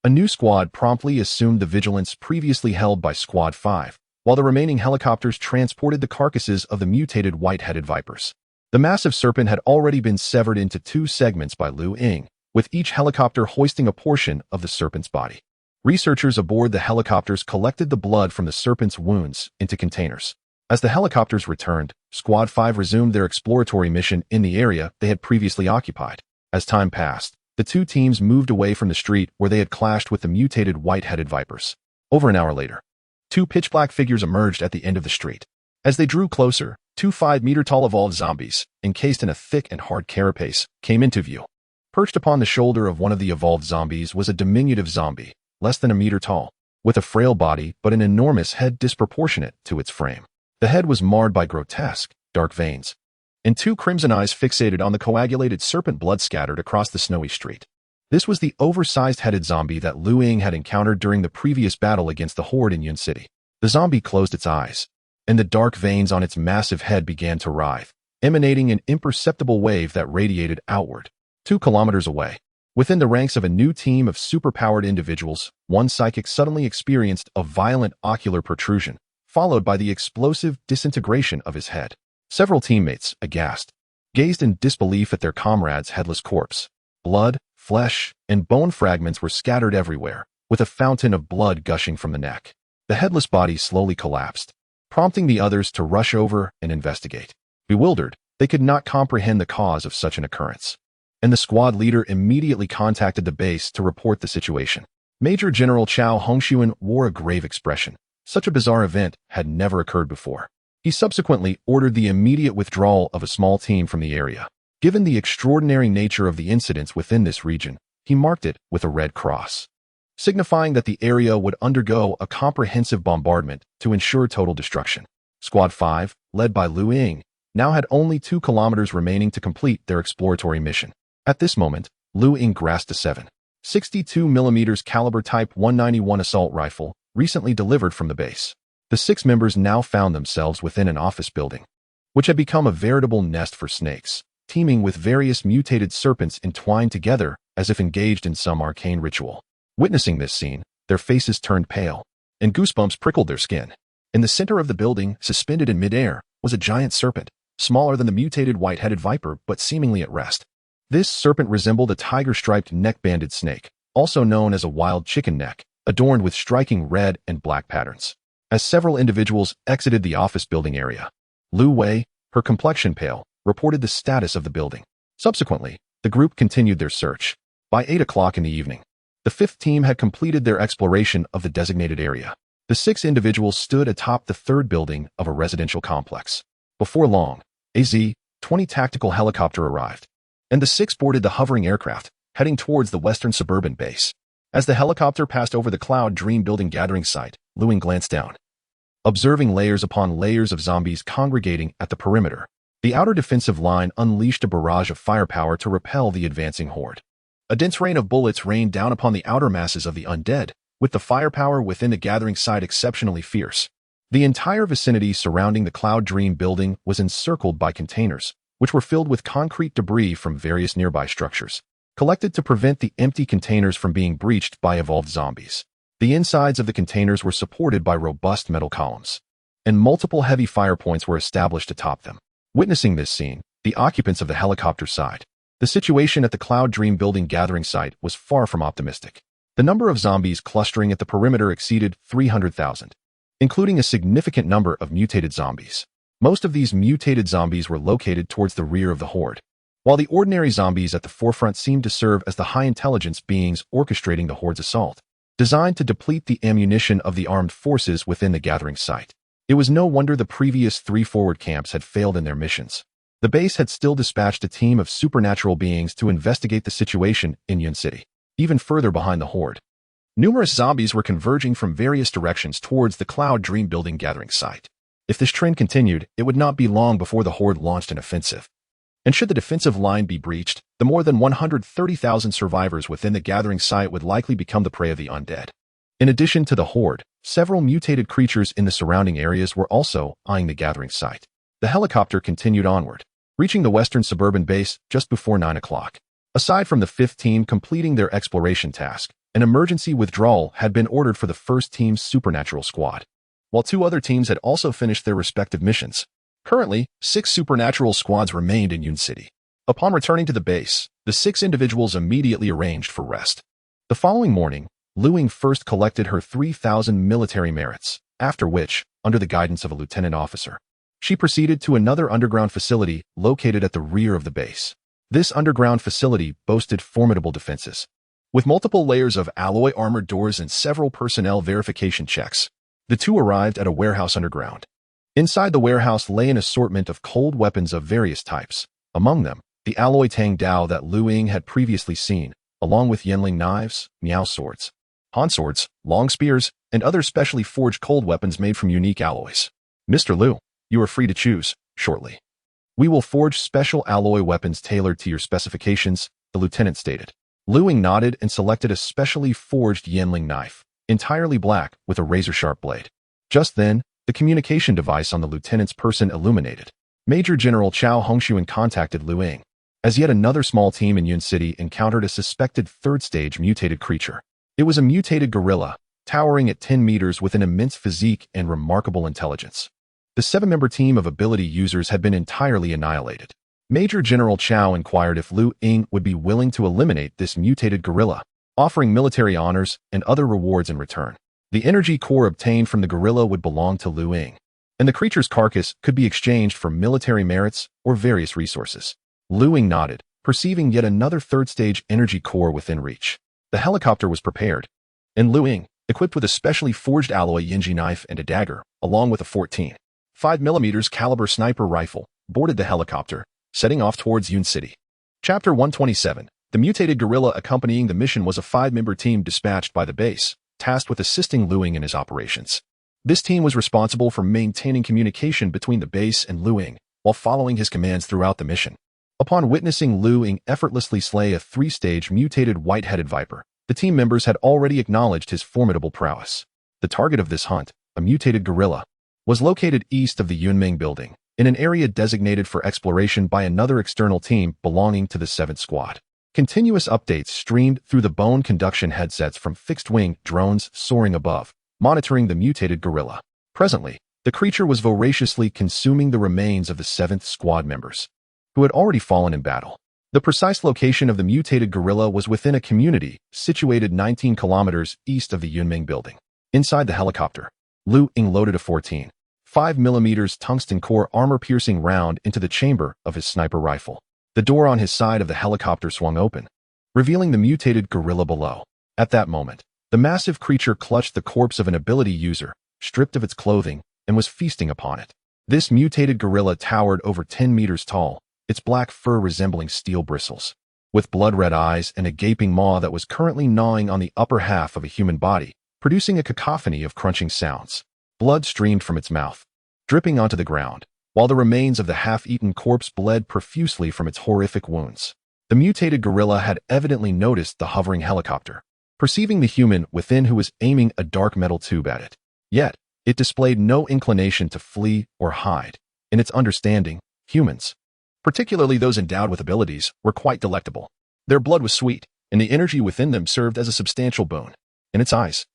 A new squad promptly assumed the vigilance previously held by Squad 5, while the remaining helicopters transported the carcasses of the mutated white-headed vipers. The The massive serpent had already been severed into 2 segments by Ying, with each helicopter hoisting a portion of the serpent's body. Researchers aboard the helicopters collected the blood from the serpent's wounds into containers. As the helicopters returned, Squad 5 resumed their exploratory mission in the area they had previously occupied. As time passed, the 2 teams moved away from the street where they had clashed with the mutated white-headed vipers. Over an hour later, 2 pitch-black figures emerged at the end of the street. As they drew closer, 2 5-meter-tall evolved zombies, encased in a thick and hard carapace, came into view. Perched upon the shoulder of one of the evolved zombies was a diminutive zombie, less than a meter tall, with a frail body but an enormous head disproportionate to its frame. The head was marred by grotesque, dark veins, and 2 crimson eyes fixated on the coagulated serpent blood scattered across the snowy street. This was the oversized headed zombie that Ying had encountered during the previous battle against the Horde in Yun City. The zombie closed its eyes, and the dark veins on its massive head began to writhe, emanating an imperceptible wave that radiated outward. 2 kilometers away, within the ranks of a new team of superpowered individuals, one psychic suddenly experienced a violent ocular protrusion, followed by the explosive disintegration of his head. Several teammates, aghast, gazed in disbelief at their comrade's headless corpse. Blood, flesh, and bone fragments were scattered everywhere, with a fountain of blood gushing from the neck. The headless body slowly collapsed, prompting the others to rush over and investigate. Bewildered, they could not comprehend the cause of such an occurrence, and the squad leader immediately contacted the base to report the situation. Major General Chao Hongshuan wore a grave expression. Such a bizarre event had never occurred before. He subsequently ordered the immediate withdrawal of a small team from the area. Given the extraordinary nature of the incidents within this region, he marked it with a red cross, signifying that the area would undergo a comprehensive bombardment to ensure total destruction. Squad 5, led by Ying, now had only 2 kilometers remaining to complete their exploratory mission. At this moment, Ying grasped a 7.62mm caliber Type 191 assault rifle, recently delivered from the base. The 6 members now found themselves within an office building, which had become a veritable nest for snakes, teeming with various mutated serpents entwined together as if engaged in some arcane ritual. Witnessing this scene, their faces turned pale, and goosebumps prickled their skin. In the center of the building, suspended in midair, was a giant serpent, smaller than the mutated white-headed viper but seemingly at rest. This serpent resembled a tiger-striped neck-banded snake, also known as a wild chicken neck, adorned with striking red and black patterns. As several individuals exited the office building area, Lu Wei, her complexion pale, reported the status of the building. Subsequently, the group continued their search. By 8 o'clock in the evening, the 5th team had completed their exploration of the designated area. The 6 individuals stood atop the 3rd building of a residential complex. Before long, a Z-20 tactical helicopter arrived, and the 6 boarded the hovering aircraft, heading towards the western suburban base. As the helicopter passed over the Cloud Dream building gathering site, Ying glanced down, observing layers upon layers of zombies congregating at the perimeter. The outer defensive line unleashed a barrage of firepower to repel the advancing horde. A dense rain of bullets rained down upon the outer masses of the undead, with the firepower within the gathering site exceptionally fierce. The entire vicinity surrounding the Cloud Dream building was encircled by containers, which were filled with concrete debris from various nearby structures, collected to prevent the empty containers from being breached by evolved zombies. The insides of the containers were supported by robust metal columns, and multiple heavy fire points were established atop them. Witnessing this scene, the occupants of the helicopter sighed. The situation at the Cloud Dream building gathering site was far from optimistic. The number of zombies clustering at the perimeter exceeded 300,000, including a significant number of mutated zombies. Most of these mutated zombies were located towards the rear of the horde, while the ordinary zombies at the forefront seemed to serve as the high-intelligence beings orchestrating the horde's assault, designed to deplete the ammunition of the armed forces within the gathering site. It was no wonder the previous 3 forward camps had failed in their missions. The base had still dispatched a team of supernatural beings to investigate the situation in Yun City, even further behind the horde. Numerous zombies were converging from various directions towards the Cloud Dream building gathering site. If this trend continued, it would not be long before the horde launched an offensive. And should the defensive line be breached, the more than 130,000 survivors within the gathering site would likely become the prey of the undead. In addition to the horde, several mutated creatures in the surrounding areas were also eyeing the gathering site. The helicopter continued onward, reaching the western suburban base just before 9 o'clock. Aside from the 5th team completing their exploration task, an emergency withdrawal had been ordered for the 1st team's supernatural squad. While 2 other teams had also finished their respective missions, Currently, 6 supernatural squads remained in Yun City. Upon returning to the base, the 6 individuals immediately arranged for rest. The following morning, Ying first collected her 3,000 military merits, after which, under the guidance of a lieutenant officer, she proceeded to another underground facility located at the rear of the base. This underground facility boasted formidable defenses, with multiple layers of alloy armored doors and several personnel verification checks. The two arrived at a warehouse underground. Inside the warehouse lay an assortment of cold weapons of various types, among them, the alloy Tang Dao that Ying had previously seen, along with Yanling knives, Miao swords, Han swords, long spears, and other specially forged cold weapons made from unique alloys. Mr. Liu, you are free to choose, shortly. We will forge special alloy weapons tailored to your specifications, the lieutenant stated. Ying nodded and selected a specially forged Yanling knife, entirely black with a razor-sharp blade. Just then, the communication device on the lieutenant's person illuminated. Major General Chao Hongshuan contacted Ying, as yet another small team in Yun City encountered a suspected third-stage mutated creature. It was a mutated gorilla, towering at 10 meters with an immense physique and remarkable intelligence. The 7-member team of ability users had been entirely annihilated. Major General Chao inquired if Ying would be willing to eliminate this mutated gorilla, offering military honors and other rewards in return. The energy core obtained from the gorilla would belong to Ying, and the creature's carcass could be exchanged for military merits or various resources. Ying nodded, perceiving yet another third-stage energy core within reach. The helicopter was prepared, and Ying, equipped with a specially forged alloy Yingji knife and a dagger, along with a 14.5mm caliber sniper rifle, boarded the helicopter, setting off towards Yun City. Chapter 127. The mutated gorilla accompanying the mission was a 5-member team dispatched by the base, tasked with assisting Ying in his operations. This team was responsible for maintaining communication between the base and Ying, while following his commands throughout the mission. Upon witnessing Ying effortlessly slay a 3-stage mutated white-headed viper, the team members had already acknowledged his formidable prowess. The target of this hunt, a mutated gorilla, was located east of the Yunmeng building, in an area designated for exploration by another external team belonging to the 7th Squad. Continuous updates streamed through the bone conduction headsets from fixed-wing drones soaring above, monitoring the mutated gorilla. Presently, the creature was voraciously consuming the remains of the 7th Squad members, who had already fallen in battle. The precise location of the mutated gorilla was within a community situated 19 kilometers east of the Yunmeng building. Inside the helicopter, Ying loaded a 14.5mm tungsten core armor-piercing round into the chamber of his sniper rifle. The door on his side of the helicopter swung open, revealing the mutated gorilla below. At that moment, the massive creature clutched the corpse of an ability user, stripped of its clothing, and was feasting upon it. This mutated gorilla towered over 10 meters tall, its black fur resembling steel bristles. With blood-red eyes and a gaping maw that was currently gnawing on the upper half of a human body, producing a cacophony of crunching sounds. Blood streamed from its mouth, dripping onto the ground, while the remains of the half-eaten corpse bled profusely from its horrific wounds. The mutated gorilla had evidently noticed the hovering helicopter, perceiving the human within who was aiming a dark metal tube at it. Yet, it displayed no inclination to flee or hide. In its understanding, humans, particularly those endowed with abilities, were quite delectable. Their blood was sweet, and the energy within them served as a substantial boon. In its eyes,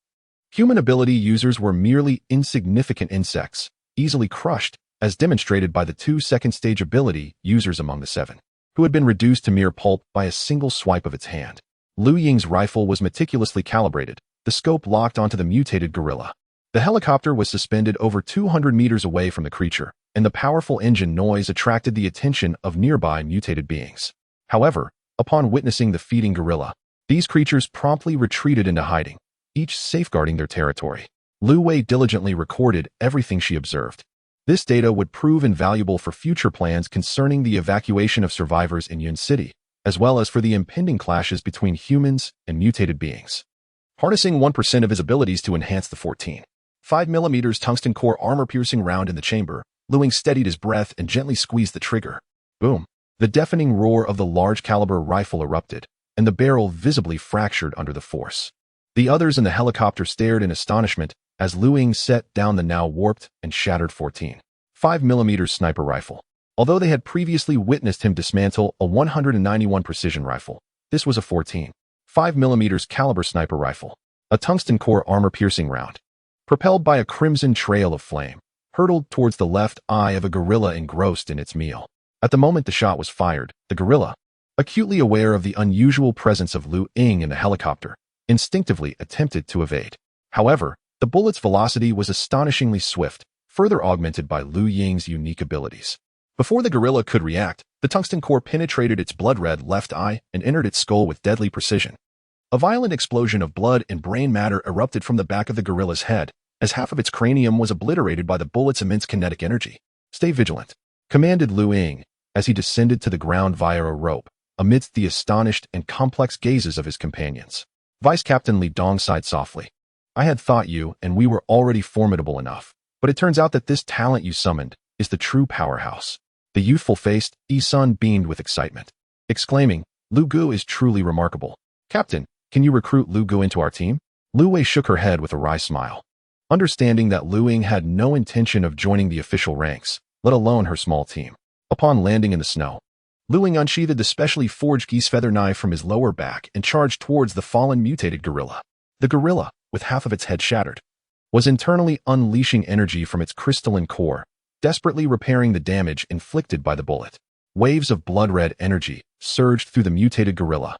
human ability users were merely insignificant insects, easily crushed, as demonstrated by the 2 second-stage ability users among the 7, who had been reduced to mere pulp by a single swipe of its hand. Ying's rifle was meticulously calibrated, the scope locked onto the mutated gorilla. The helicopter was suspended over 200 meters away from the creature, and the powerful engine noise attracted the attention of nearby mutated beings. However, upon witnessing the feeding gorilla, these creatures promptly retreated into hiding, each safeguarding their territory. Wei diligently recorded everything she observed. This data would prove invaluable for future plans concerning the evacuation of survivors in Yun City, as well as for the impending clashes between humans and mutated beings. Harnessing 1% of his abilities to enhance the 14.5mm tungsten core armor-piercing round in the chamber, Ying steadied his breath and gently squeezed the trigger. Boom! The deafening roar of the large-caliber rifle erupted, and the barrel visibly fractured under the force. The others in the helicopter stared in astonishment as Ying set down the now warped and shattered 14.5mm sniper rifle. Although they had previously witnessed him dismantle a 191 precision rifle, this was a 14.5mm caliber sniper rifle, a tungsten core armor-piercing round, propelled by a crimson trail of flame. hurtled towards the left eye of a gorilla engrossed in its meal. At the moment the shot was fired, the gorilla, acutely aware of the unusual presence of Lu Ying in the helicopter, instinctively attempted to evade. However, the bullet's velocity was astonishingly swift, further augmented by Lu Ying's unique abilities. Before the gorilla could react, the tungsten core penetrated its blood-red left eye and entered its skull with deadly precision. A violent explosion of blood and brain matter erupted from the back of the gorilla's head, as half of its cranium was obliterated by the bullet's immense kinetic energy. "Stay vigilant," commanded Lu Ying, as he descended to the ground via a rope, amidst the astonished and complex gazes of his companions. Vice Captain Li Dong sighed softly. "I had thought you and we were already formidable enough, but it turns out that this talent you summoned is the true powerhouse." The youthful-faced Yi-sun beamed with excitement, exclaiming, "Lu Gu is truly remarkable. Captain, can you recruit Lu Gu into our team?" Lu Wei shook her head with a wry smile. Understanding that Lu Ying had no intention of joining the official ranks, let alone her small team. Upon landing in the snow, Lu Ying unsheathed the specially forged geese feather knife from his lower back and charged towards the fallen mutated gorilla. The gorilla, with half of its head shattered, was internally unleashing energy from its crystalline core, desperately repairing the damage inflicted by the bullet. Waves of blood-red energy surged through the mutated gorilla,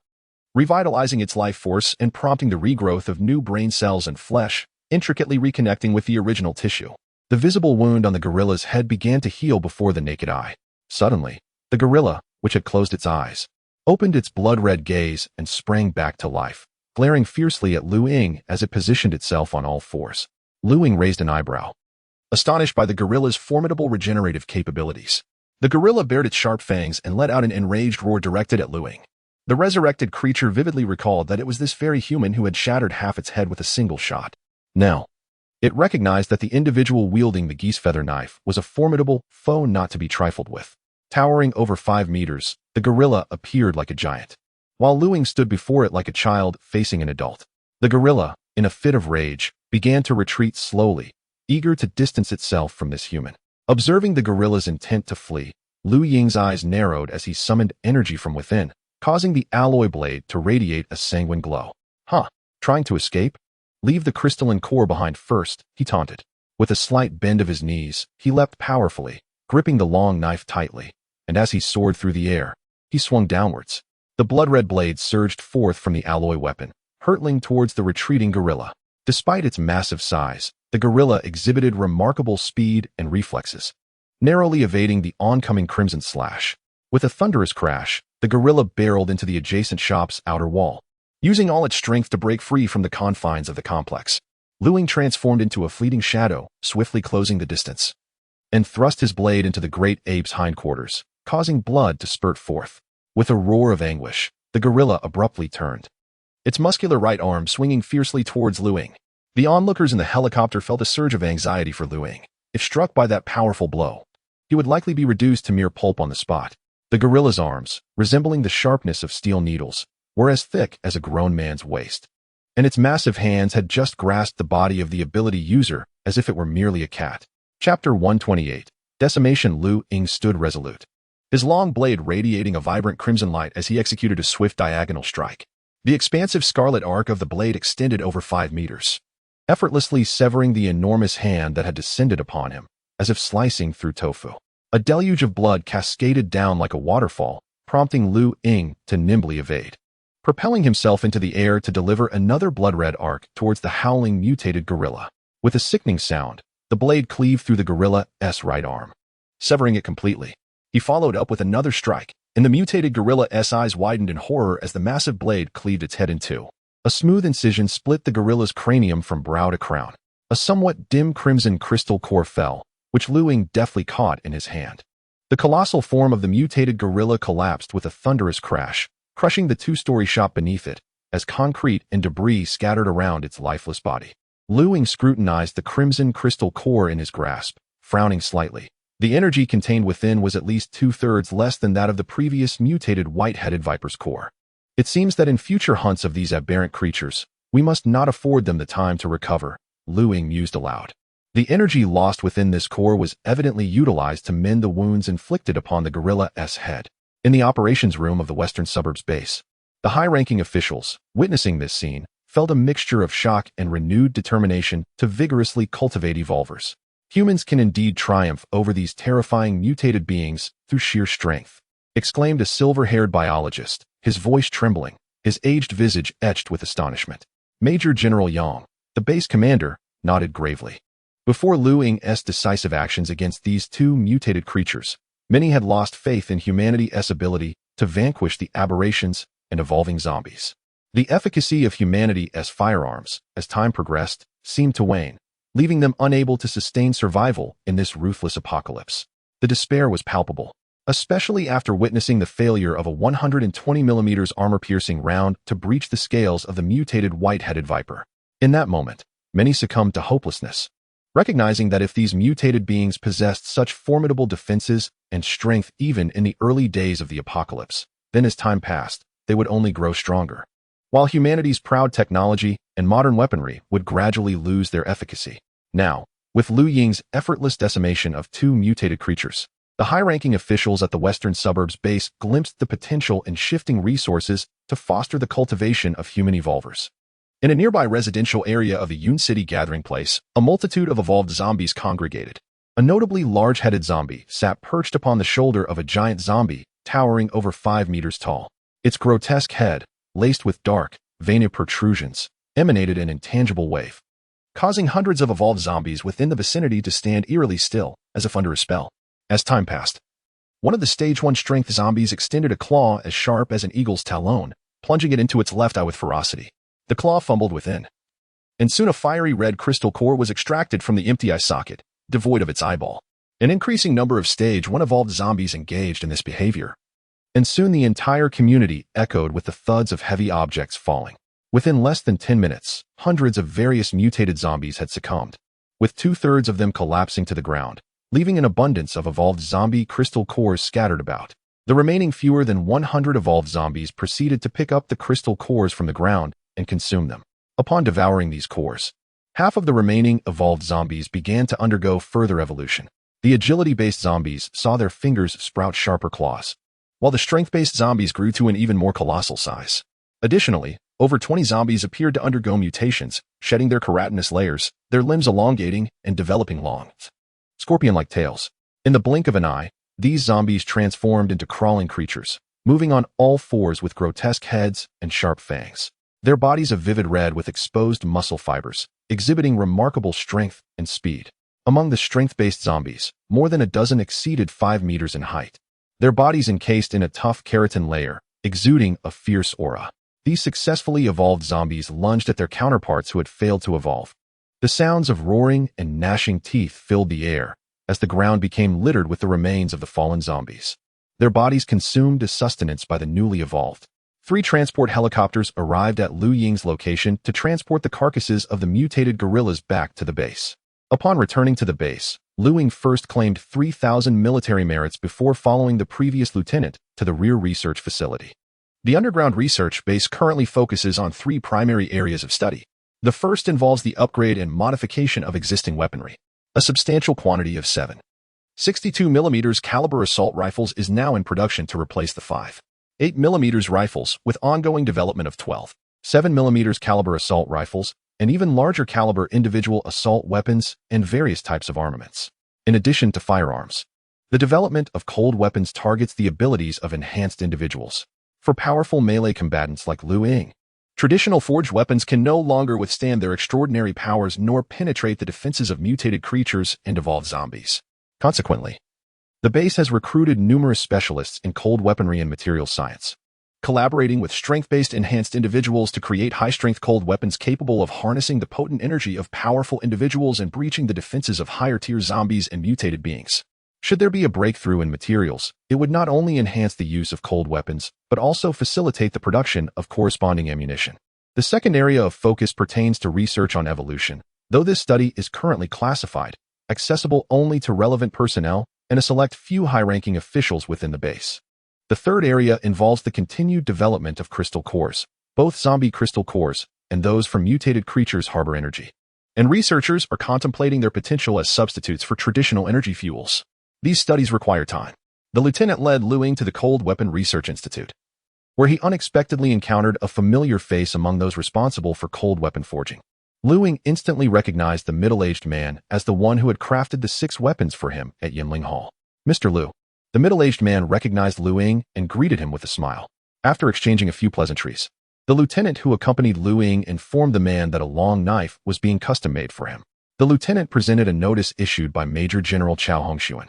revitalizing its life force and prompting the regrowth of new brain cells and flesh, intricately reconnecting with the original tissue. The visible wound on the gorilla's head began to heal before the naked eye. Suddenly, the gorilla, which had closed its eyes, opened its blood-red gaze and sprang back to life, glaring fiercely at Lu Ying as it positioned itself on all fours. Lu Ying raised an eyebrow, astonished by the gorilla's formidable regenerative capabilities. The gorilla bared its sharp fangs and let out an enraged roar directed at Lu Ying. The resurrected creature vividly recalled that it was this very human who had shattered half its head with a single shot. Now, it recognized that the individual wielding the geese feather knife was a formidable foe not to be trifled with. Towering over 5 meters, the gorilla appeared like a giant, while Lu Ying stood before it like a child facing an adult. The gorilla, in a fit of rage, began to retreat slowly, eager to distance itself from this human. Observing the gorilla's intent to flee, Lu Ying's eyes narrowed as he summoned energy from within, causing the alloy blade to radiate a sanguine glow. "Huh, trying to escape? Leave the crystalline core behind first," he taunted. With a slight bend of his knees, he leapt powerfully, gripping the long knife tightly, and as he soared through the air, he swung downwards. The blood-red blade surged forth from the alloy weapon, hurtling towards the retreating gorilla. Despite its massive size, the gorilla exhibited remarkable speed and reflexes, narrowly evading the oncoming crimson slash. With a thunderous crash, the gorilla barreled into the adjacent shop's outer wall, using all its strength to break free from the confines of the complex. Lu Ying transformed into a fleeting shadow, swiftly closing the distance, and thrust his blade into the great ape's hindquarters, causing blood to spurt forth. With a roar of anguish, the gorilla abruptly turned, its muscular right arm swinging fiercely towards Lu Ying. The onlookers in the helicopter felt a surge of anxiety for Lu Ying. If struck by that powerful blow, he would likely be reduced to mere pulp on the spot. The gorilla's arms, resembling the sharpness of steel needles, were as thick as a grown man's waist, and its massive hands had just grasped the body of the ability user as if it were merely a cat. Chapter 128. Decimation. Lu Ying stood resolute, his long blade radiating a vibrant crimson light as he executed a swift diagonal strike. The expansive scarlet arc of the blade extended over 5 meters, effortlessly severing the enormous hand that had descended upon him, as if slicing through tofu. A deluge of blood cascaded down like a waterfall, prompting Lu Ying to nimbly evade, propelling himself into the air to deliver another blood-red arc towards the howling mutated gorilla. With a sickening sound, the blade cleaved through the gorilla's right arm, severing it completely. He followed up with another strike, and the mutated gorilla's eyes widened in horror as the massive blade cleaved its head in two. A smooth incision split the gorilla's cranium from brow to crown. A somewhat dim crimson crystal core fell, which Lu Ying deftly caught in his hand. The colossal form of the mutated gorilla collapsed with a thunderous crash, crushing the 2-story shop beneath it, as concrete and debris scattered around its lifeless body. Lu Ying scrutinized the crimson crystal core in his grasp, frowning slightly. The energy contained within was at least 2/3 less than that of the previous mutated white-headed viper's core. It seems that in future hunts of these aberrant creatures, we must not afford them the time to recover, Lu Ying mused aloud. The energy lost within this core was evidently utilized to mend the wounds inflicted upon the gorilla's head. In the operations room of the Western Suburbs base, the high-ranking officials, witnessing this scene, felt a mixture of shock and renewed determination to vigorously cultivate evolvers. Humans can indeed triumph over these terrifying mutated beings through sheer strength, exclaimed a silver-haired biologist, his voice trembling, his aged visage etched with astonishment. Major General Yang, the base commander, nodded gravely. Before Lu Ying's decisive actions against these two mutated creatures, many had lost faith in humanity's ability to vanquish the aberrations and evolving zombies. The efficacy of humanity as firearms, as time progressed, seemed to wane, leaving them unable to sustain survival in this ruthless apocalypse. The despair was palpable, especially after witnessing the failure of a 120mm armor-piercing round to breach the scales of the mutated white-headed viper. In that moment, many succumbed to hopelessness, recognizing that if these mutated beings possessed such formidable defenses and strength even in the early days of the apocalypse, then as time passed, they would only grow stronger, while humanity's proud technology and modern weaponry would gradually lose their efficacy. Now, with Lu Ying's effortless decimation of two mutated creatures, the high-ranking officials at the Western Suburbs base glimpsed the potential in shifting resources to foster the cultivation of human evolvers. In a nearby residential area of the Yun City gathering place, a multitude of evolved zombies congregated. A notably large-headed zombie sat perched upon the shoulder of a giant zombie towering over 5 meters tall. Its grotesque head, laced with dark, veiny protrusions, emanated an intangible wave, causing hundreds of evolved zombies within the vicinity to stand eerily still, as if under a spell. As time passed, one of the Stage 1 strength zombies extended a claw as sharp as an eagle's talon, plunging it into its left eye with ferocity. The claw fumbled within, and soon a fiery red crystal core was extracted from the empty eye socket, devoid of its eyeball. An increasing number of Stage 1 evolved zombies engaged in this behavior, and soon the entire community echoed with the thuds of heavy objects falling. Within less than 10 minutes, hundreds of various mutated zombies had succumbed, with 2/3 of them collapsing to the ground, leaving an abundance of evolved zombie crystal cores scattered about. The remaining fewer than 100 evolved zombies proceeded to pick up the crystal cores from the ground and consume them. Upon devouring these cores, half of the remaining evolved zombies began to undergo further evolution. The agility-based zombies saw their fingers sprout sharper claws, while the strength-based zombies grew to an even more colossal size. Additionally, over 20 zombies appeared to undergo mutations, shedding their keratinous layers, their limbs elongating and developing long, scorpion-like tails. In the blink of an eye, these zombies transformed into crawling creatures, moving on all fours with grotesque heads and sharp fangs. Their bodies a vivid red with exposed muscle fibers, exhibiting remarkable strength and speed. Among the strength-based zombies, more than a dozen exceeded 5 meters in height, their bodies encased in a tough keratin layer, exuding a fierce aura. These successfully evolved zombies lunged at their counterparts who had failed to evolve. The sounds of roaring and gnashing teeth filled the air as the ground became littered with the remains of the fallen zombies, their bodies consumed as sustenance by the newly evolved. 3 transport helicopters arrived at Lu Ying's location to transport the carcasses of the mutated gorillas back to the base. Upon returning to the base, Lu Ying first claimed 3,000 military merits before following the previous lieutenant to the rear research facility. The underground research base currently focuses on 3 primary areas of study. The first involves the upgrade and modification of existing weaponry. A substantial quantity of 7.62mm caliber assault rifles is now in production to replace the 5.8mm rifles, with ongoing development of 12.7mm caliber assault rifles, and even larger caliber individual assault weapons and various types of armaments. In addition to firearms, the development of cold weapons targets the abilities of enhanced individuals. For powerful melee combatants like Lu Ying, traditional forged weapons can no longer withstand their extraordinary powers nor penetrate the defenses of mutated creatures and evolved zombies. Consequently, the base has recruited numerous specialists in cold weaponry and materials science, collaborating with strength-based enhanced individuals to create high-strength cold weapons capable of harnessing the potent energy of powerful individuals and breaching the defenses of higher-tier zombies and mutated beings. Should there be a breakthrough in materials, it would not only enhance the use of cold weapons, but also facilitate the production of corresponding ammunition. The second area of focus pertains to research on evolution, though this study is currently classified, accessible only to relevant personnel and a select few high-ranking officials within the base. The third area involves the continued development of crystal cores. Both zombie crystal cores and those from mutated creatures harbor energy, and researchers are contemplating their potential as substitutes for traditional energy fuels. These studies require time. The lieutenant led Lu Ying to the Cold Weapon Research Institute, where he unexpectedly encountered a familiar face among those responsible for cold weapon forging. Lu Ying instantly recognized the middle-aged man as the one who had crafted the 6 weapons for him at Yinling Hall. Mr. Lu. The middle-aged man recognized Lu Ying and greeted him with a smile. After exchanging a few pleasantries, the lieutenant who accompanied Lu Ying informed the man that a long knife was being custom-made for him. The lieutenant presented a notice issued by Major General Chao Hongxuan,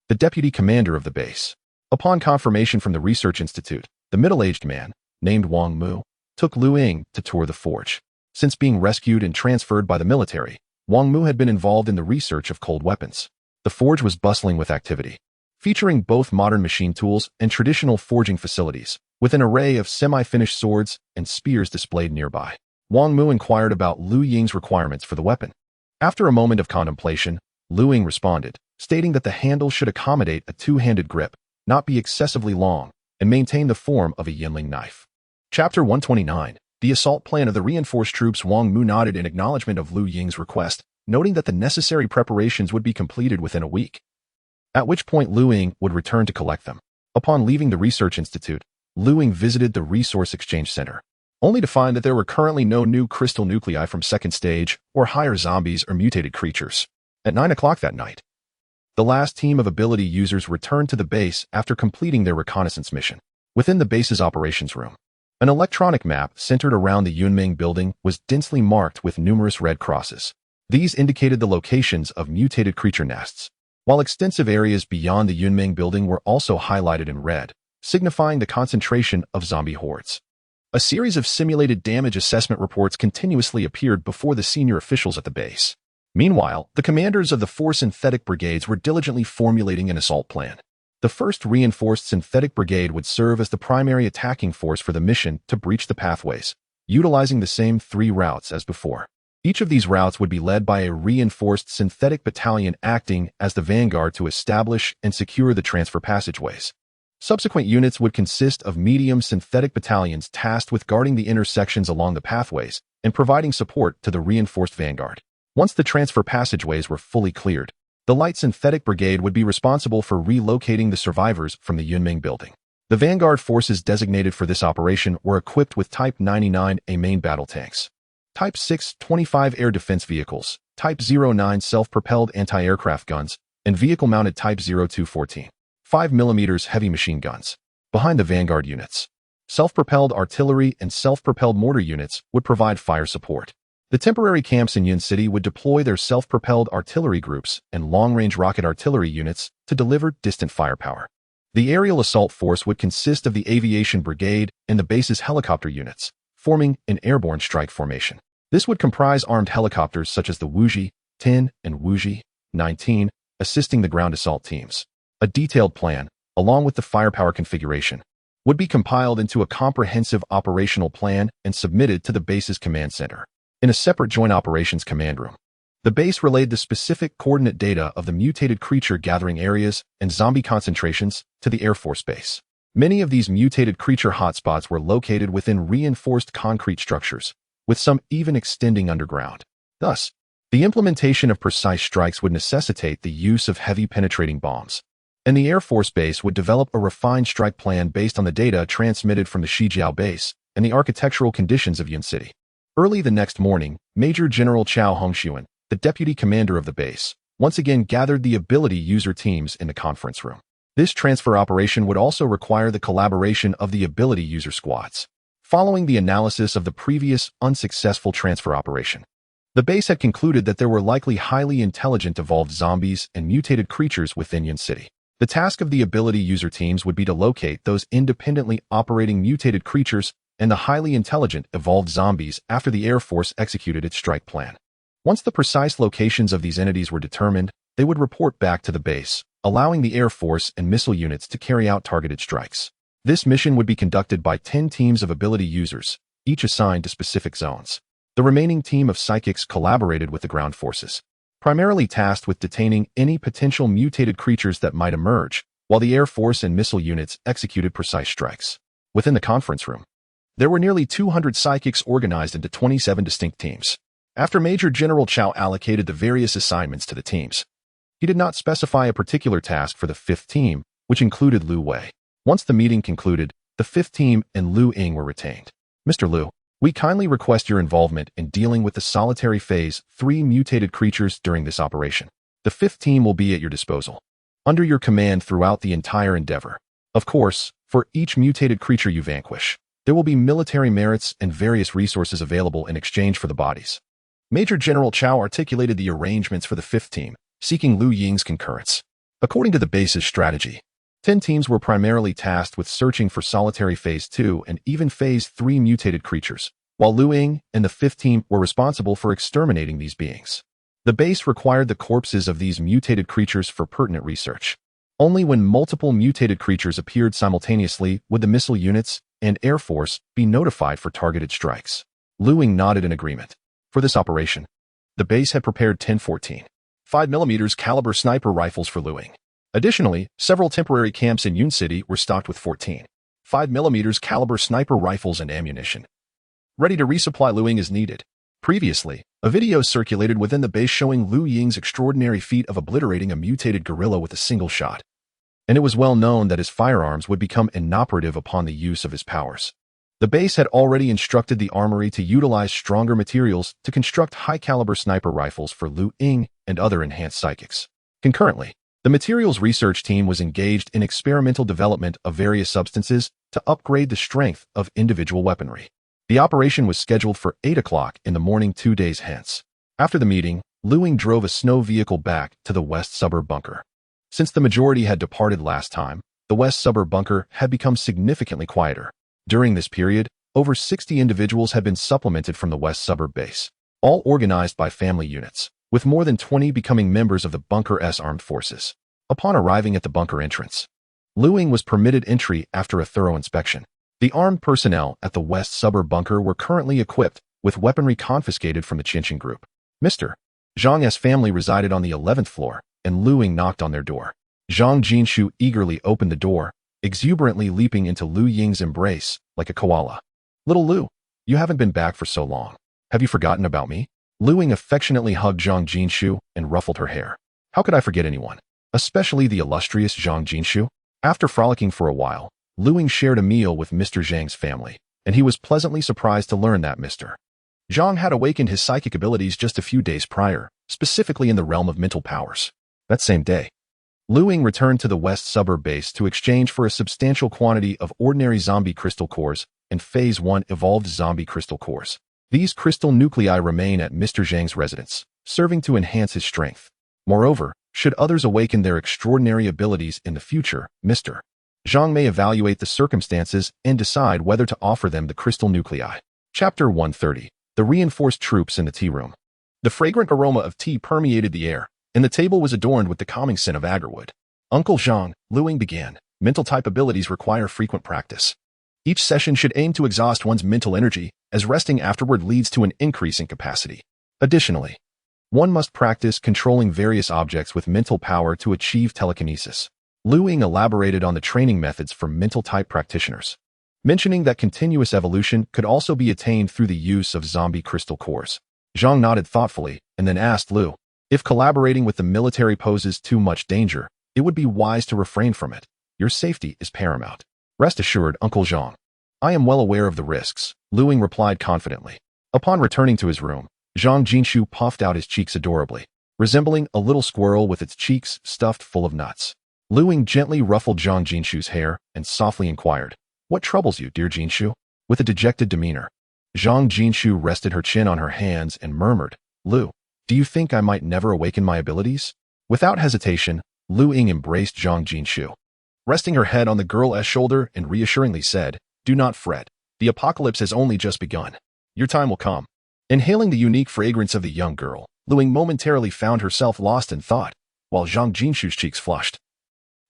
the deputy commander of the base. Upon confirmation from the Research Institute, the middle-aged man, named Wang Mu, took Lu Ying to tour the forge. Since being rescued and transferred by the military, Wang Mu had been involved in the research of cold weapons. The forge was bustling with activity, featuring both modern machine tools and traditional forging facilities, with an array of semi-finished swords and spears displayed nearby. Wang Mu inquired about Lu Ying's requirements for the weapon. After a moment of contemplation, Lu Ying responded, stating that the handle should accommodate a two-handed grip, not be excessively long, and maintain the form of a Yinling knife. Chapter 129. The assault plan of the reinforced troops. Wang Mu nodded in acknowledgement of Lu Ying's request, noting that the necessary preparations would be completed within a week, at which point Lu Ying would return to collect them. Upon leaving the Research Institute, Lu Ying visited the Resource Exchange Center, only to find that there were currently no new crystal nuclei from second stage or higher zombies or mutated creatures. At 9 o'clock that night, the last team of ability users returned to the base after completing their reconnaissance mission. Within the base's operations room, an electronic map centered around the Yunming building was densely marked with numerous red crosses. These indicated the locations of mutated creature nests, while extensive areas beyond the Yunming building were also highlighted in red, signifying the concentration of zombie hordes. A series of simulated damage assessment reports continuously appeared before the senior officials at the base. Meanwhile, the commanders of the 4 synthetic brigades were diligently formulating an assault plan. The first reinforced synthetic brigade would serve as the primary attacking force for the mission to breach the pathways, utilizing the same 3 routes as before. Each of these routes would be led by a reinforced synthetic battalion acting as the vanguard to establish and secure the transfer passageways. Subsequent units would consist of medium synthetic battalions tasked with guarding the intersections along the pathways and providing support to the reinforced vanguard. Once the transfer passageways were fully cleared, the light synthetic brigade would be responsible for relocating the survivors from the Yunming building. The vanguard forces designated for this operation were equipped with Type 99A main battle tanks, Type 625 air defense vehicles, Type 09 self-propelled anti-aircraft guns, and vehicle-mounted Type 0214 5mm heavy machine guns. Behind the vanguard units, self-propelled artillery and self-propelled mortar units would provide fire support. The temporary camps in Yin City would deploy their self-propelled artillery groups and long-range rocket artillery units to deliver distant firepower. The aerial assault force would consist of the aviation brigade and the base's helicopter units, forming an airborne strike formation. This would comprise armed helicopters such as the Wuji 10 and Wuji 19, assisting the ground assault teams. A detailed plan, along with the firepower configuration, would be compiled into a comprehensive operational plan and submitted to the base's command center. In a separate joint operations command room, the base relayed the specific coordinate data of the mutated creature gathering areas and zombie concentrations to the Air Force Base. Many of these mutated creature hotspots were located within reinforced concrete structures, with some even extending underground. Thus, the implementation of precise strikes would necessitate the use of heavy penetrating bombs, and the Air Force Base would develop a refined strike plan based on the data transmitted from the Shijiao base and the architectural conditions of Yin City. Early the next morning, Major General Chao Hongxuan, the deputy commander of the base, once again gathered the ability user teams in the conference room. This transfer operation would also require the collaboration of the ability user squads. Following the analysis of the previous unsuccessful transfer operation, the base had concluded that there were likely highly intelligent evolved zombies and mutated creatures within Yin City. The task of the ability user teams would be to locate those independently operating mutated creatures and the highly intelligent evolved zombies after the Air Force executed its strike plan. Once the precise locations of these entities were determined, they would report back to the base, allowing the Air Force and missile units to carry out targeted strikes. This mission would be conducted by 10 teams of ability users, each assigned to specific zones. The remaining team of psychics collaborated with the ground forces, primarily tasked with detaining any potential mutated creatures that might emerge, while the Air Force and missile units executed precise strikes. Within the conference room, there were nearly 200 psychics organized into 27 distinct teams. After Major General Chao allocated the various assignments to the teams, he did not specify a particular task for the 5th team, which included Lu Wei. Once the meeting concluded, the 5th team and Lu Ying were retained. Mr. Lu, We kindly request your involvement in dealing with the solitary phase 3 mutated creatures during this operation. The 5th team will be at your disposal, under your command throughout the entire endeavor. Of course, for each mutated creature you vanquish, there will be military merits and various resources available in exchange for the bodies. Major General Chao articulated the arrangements for the 5th team, seeking Lu Ying's concurrence. According to the base's strategy, 10 teams were primarily tasked with searching for solitary Phase 2 and even Phase 3 mutated creatures, while Lu Ying and the 5th team were responsible for exterminating these beings. The base required the corpses of these mutated creatures for pertinent research. Only when multiple mutated creatures appeared simultaneously would the missile units and Air Force be notified for targeted strikes. Lu Ying nodded in agreement. For this operation, the base had prepared 10 14 5mm caliber sniper rifles for Lu Ying. Additionally, several temporary camps in Yun City were stocked with 14 5mm caliber sniper rifles and ammunition, ready to resupply Lu Ying as needed. Previously, a video circulated within the base showing Lu Ying's extraordinary feat of obliterating a mutated gorilla with a single shot, and it was well known that his firearms would become inoperative upon the use of his powers. The base had already instructed the armory to utilize stronger materials to construct high-caliber sniper rifles for Lu Ying and other enhanced psychics. Concurrently, the materials research team was engaged in experimental development of various substances to upgrade the strength of individual weaponry. The operation was scheduled for 8 o'clock in the morning 2 days hence. After the meeting, Lu Ying drove a snow vehicle back to the West Suburb bunker. Since the majority had departed last time, the West Suburb bunker had become significantly quieter. During this period, over 60 individuals had been supplemented from the West Suburb base, all organized by family units, with more than 20 becoming members of the bunker's armed forces. Upon arriving at the bunker entrance, Lu Ying was permitted entry after a thorough inspection. The armed personnel at the West Suburb bunker were currently equipped with weaponry confiscated from the Qinqing group. Mr. Zhang's family resided on the 11th floor, and Lu Ying knocked on their door. Zhang Jinshu eagerly opened the door, exuberantly leaping into Lu Ying's embrace like a koala. "Little Lu, you haven't been back for so long. Have you forgotten about me?" Lu Ying affectionately hugged Zhang Jinshu and ruffled her hair. "How could I forget anyone, especially the illustrious Zhang Jinshu?" After frolicking for a while, Lu Ying shared a meal with Mr. Zhang's family, and he was pleasantly surprised to learn that Mr. Zhang had awakened his psychic abilities just a few days prior, specifically in the realm of mental powers. That same day, Lu Ying returned to the West Suburb base to exchange for a substantial quantity of ordinary zombie crystal cores and Phase 1 evolved zombie crystal cores. These crystal nuclei remain at Mr. Zhang's residence, serving to enhance his strength. Moreover, should others awaken their extraordinary abilities in the future, Mr. Zhang may evaluate the circumstances and decide whether to offer them the crystal nuclei. Chapter 130. The reinforced troops in the tea room. The fragrant aroma of tea permeated the air, and the table was adorned with the calming scent of agarwood. "Uncle Zhang," Lu Ying began, "mental type abilities require frequent practice. Each session should aim to exhaust one's mental energy, as resting afterward leads to an increase in capacity. Additionally, one must practice controlling various objects with mental power to achieve telekinesis." Lu Ying elaborated on the training methods for mental-type practitioners, mentioning that continuous evolution could also be attained through the use of zombie crystal cores. Zhang nodded thoughtfully and then asked Lu, "If collaborating with the military poses too much danger, it would be wise to refrain from it. Your safety is paramount." "Rest assured, Uncle Zhang. I am well aware of the risks," Lu Ying replied confidently. Upon returning to his room, Zhang Jinshu puffed out his cheeks adorably, resembling a little squirrel with its cheeks stuffed full of nuts. Lu Ying gently ruffled Zhang Jinshu's hair and softly inquired, "What troubles you, dear Jinshu?" With a dejected demeanor, Zhang Jinshu rested her chin on her hands and murmured, "Lu, do you think I might never awaken my abilities?" Without hesitation, Lu Ying embraced Zhang Jinshu, resting her head on the girl's shoulder and reassuringly said, "Do not fret. The apocalypse has only just begun. Your time will come." Inhaling the unique fragrance of the young girl, Lu Ying momentarily found herself lost in thought, while Zhang Jinshu's cheeks flushed,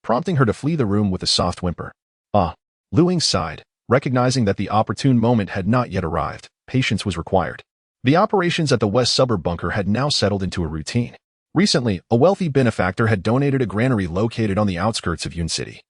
prompting her to flee the room with a soft whimper. "Ah," Lu Ying sighed, recognizing that the opportune moment had not yet arrived. Patience was required. The operations at the West Suburb bunker had now settled into a routine. Recently, a wealthy benefactor had donated a granary located on the outskirts of Yun City,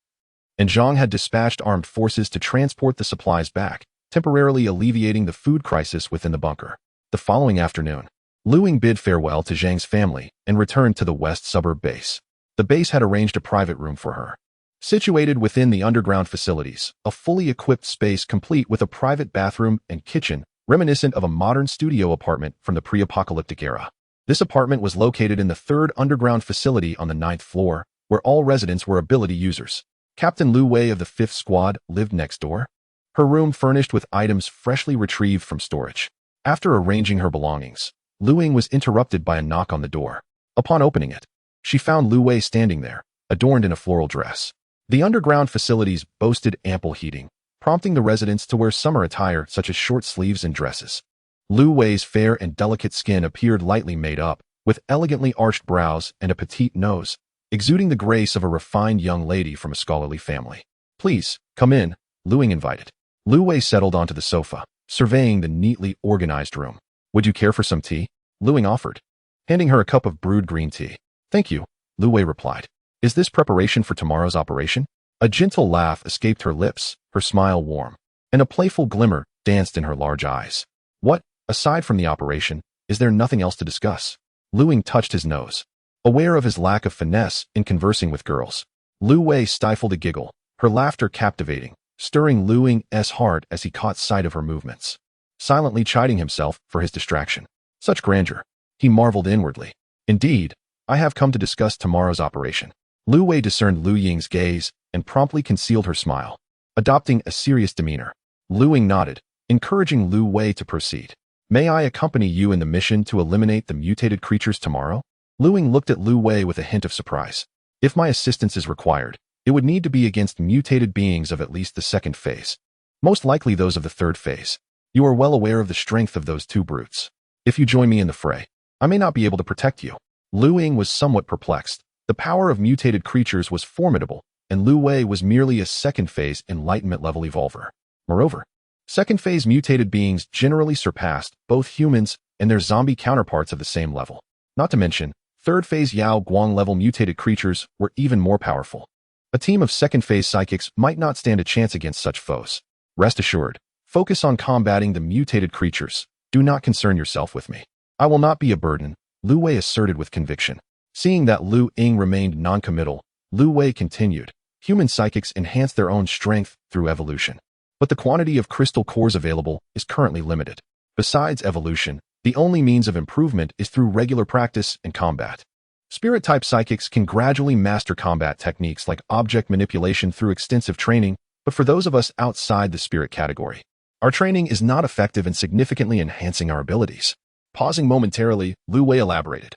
and Zhang had dispatched armed forces to transport the supplies back, temporarily alleviating the food crisis within the bunker. The following afternoon, Lu Ying bid farewell to Zhang's family and returned to the West Suburb base. The base had arranged a private room for her, situated within the underground facilities, a fully equipped space complete with a private bathroom and kitchen reminiscent of a modern studio apartment from the pre-apocalyptic era. This apartment was located in the third underground facility on the 9th floor, where all residents were ability users. Captain Lu Wei of the 5th Squad lived next door, her room furnished with items freshly retrieved from storage. After arranging her belongings, Lu Ying was interrupted by a knock on the door. Upon opening it, she found Lu Wei standing there, adorned in a floral dress. The underground facilities boasted ample heating, prompting the residents to wear summer attire such as short sleeves and dresses. Lu Wei's fair and delicate skin appeared lightly made up, with elegantly arched brows and a petite nose, exuding the grace of a refined young lady from a scholarly family. "Please, come in," Lu Ying invited. Lu Wei settled onto the sofa, surveying the neatly organized room. "Would you care for some tea?" Lu Ying offered, handing her a cup of brewed green tea. "Thank you," Lu Wei replied. "Is this preparation for tomorrow's operation?" A gentle laugh escaped her lips, her smile warm, and a playful glimmer danced in her large eyes. "What? Aside from the operation, is there nothing else to discuss?" Lu Ying touched his nose, aware of his lack of finesse in conversing with girls. Lu Wei stifled a giggle, her laughter captivating, stirring Lu Ying's heart as he caught sight of her movements. Silently chiding himself for his distraction. Such grandeur, he marveled inwardly. "Indeed, I have come to discuss tomorrow's operation." Lu Wei discerned Lu Ying's gaze and promptly concealed her smile. Adopting a serious demeanor, Lu Ying nodded, encouraging Lu Wei to proceed. "May I accompany you in the mission to eliminate the mutated creatures tomorrow?" Lu Ying looked at Lu Wei with a hint of surprise. "If my assistance is required, it would need to be against mutated beings of at least the 2nd phase. Most likely those of the 3rd phase. You are well aware of the strength of those two brutes. If you join me in the fray, I may not be able to protect you." Lu Ying was somewhat perplexed. The power of mutated creatures was formidable, and Lu Wei was merely a 2nd phase enlightenment level evolver. Moreover, 2nd phase mutated beings generally surpassed both humans and their zombie counterparts of the same level. Not to mention, 3rd phase Yao Guang level mutated creatures were even more powerful. A team of 2nd phase psychics might not stand a chance against such foes. Rest assured, focus on combating the mutated creatures. Do not concern yourself with me. I will not be a burden, Lu Wei asserted with conviction. Seeing that Lu Ying remained non-committal, Lu Wei continued. Human psychics enhance their own strength through evolution. But the quantity of crystal cores available is currently limited. Besides evolution, the only means of improvement is through regular practice and combat. Spirit-type psychics can gradually master combat techniques like object manipulation through extensive training, but for those of us outside the spirit category, our training is not effective in significantly enhancing our abilities. Pausing momentarily, Lu Wei elaborated.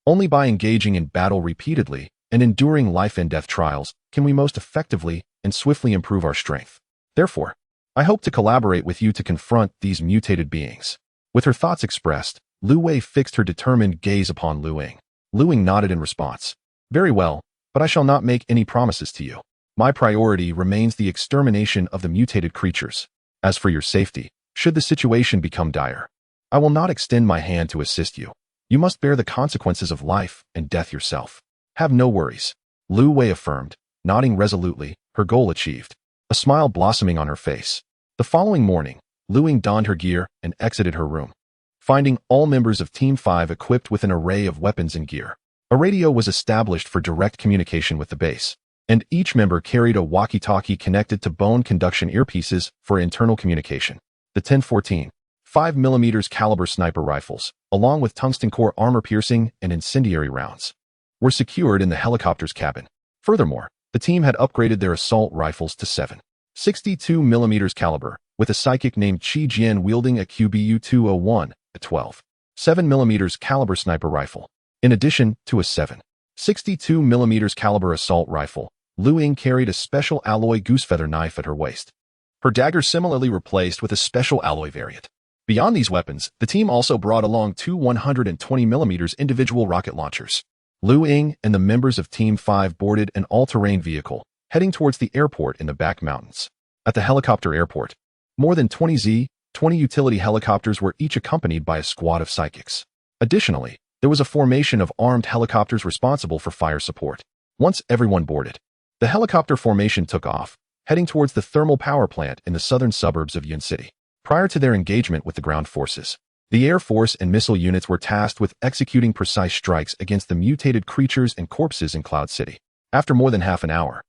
Only by engaging in battle repeatedly and enduring life and death trials can we most effectively and swiftly improve our strength. Therefore, I hope to collaborate with you to confront these mutated beings. With her thoughts expressed, Lu Wei fixed her determined gaze upon Lu Ying. Lu Ying nodded in response. "Very well, but I shall not make any promises to you. My priority remains the extermination of the mutated creatures. As for your safety, should the situation become dire, I will not extend my hand to assist you. You must bear the consequences of life and death yourself. Have no worries," Lu Wei affirmed, nodding resolutely, her goal achieved, a smile blossoming on her face. The following morning, Lu Ying donned her gear and exited her room, finding all members of Team 5 equipped with an array of weapons and gear. A radio was established for direct communication with the base, and each member carried a walkie-talkie connected to bone conduction earpieces for internal communication. The 1014 5mm caliber sniper rifles, along with tungsten core armor-piercing and incendiary rounds, were secured in the helicopter's cabin. Furthermore, the team had upgraded their assault rifles to 7.62mm caliber, with a psychic named Qi Jian wielding a QBU-201, a 12.7mm caliber sniper rifle. In addition to a 7.62mm caliber assault rifle, Lu Ying carried a special alloy goosefeather knife at her waist. Her dagger similarly replaced with a special alloy variant. Beyond these weapons, the team also brought along two 120mm individual rocket launchers. Lu Ying and the members of Team 5 boarded an all-terrain vehicle, heading towards the airport in the back mountains. At the helicopter airport, more than 20 utility helicopters were each accompanied by a squad of psychics. Additionally, there was a formation of armed helicopters responsible for fire support. Once everyone boarded, the helicopter formation took off, heading towards the thermal power plant in the southern suburbs of Yun City. Prior to their engagement with the ground forces, the Air Force and missile units were tasked with executing precise strikes against the mutated creatures and corpses in Cloud City. After more than half an hour,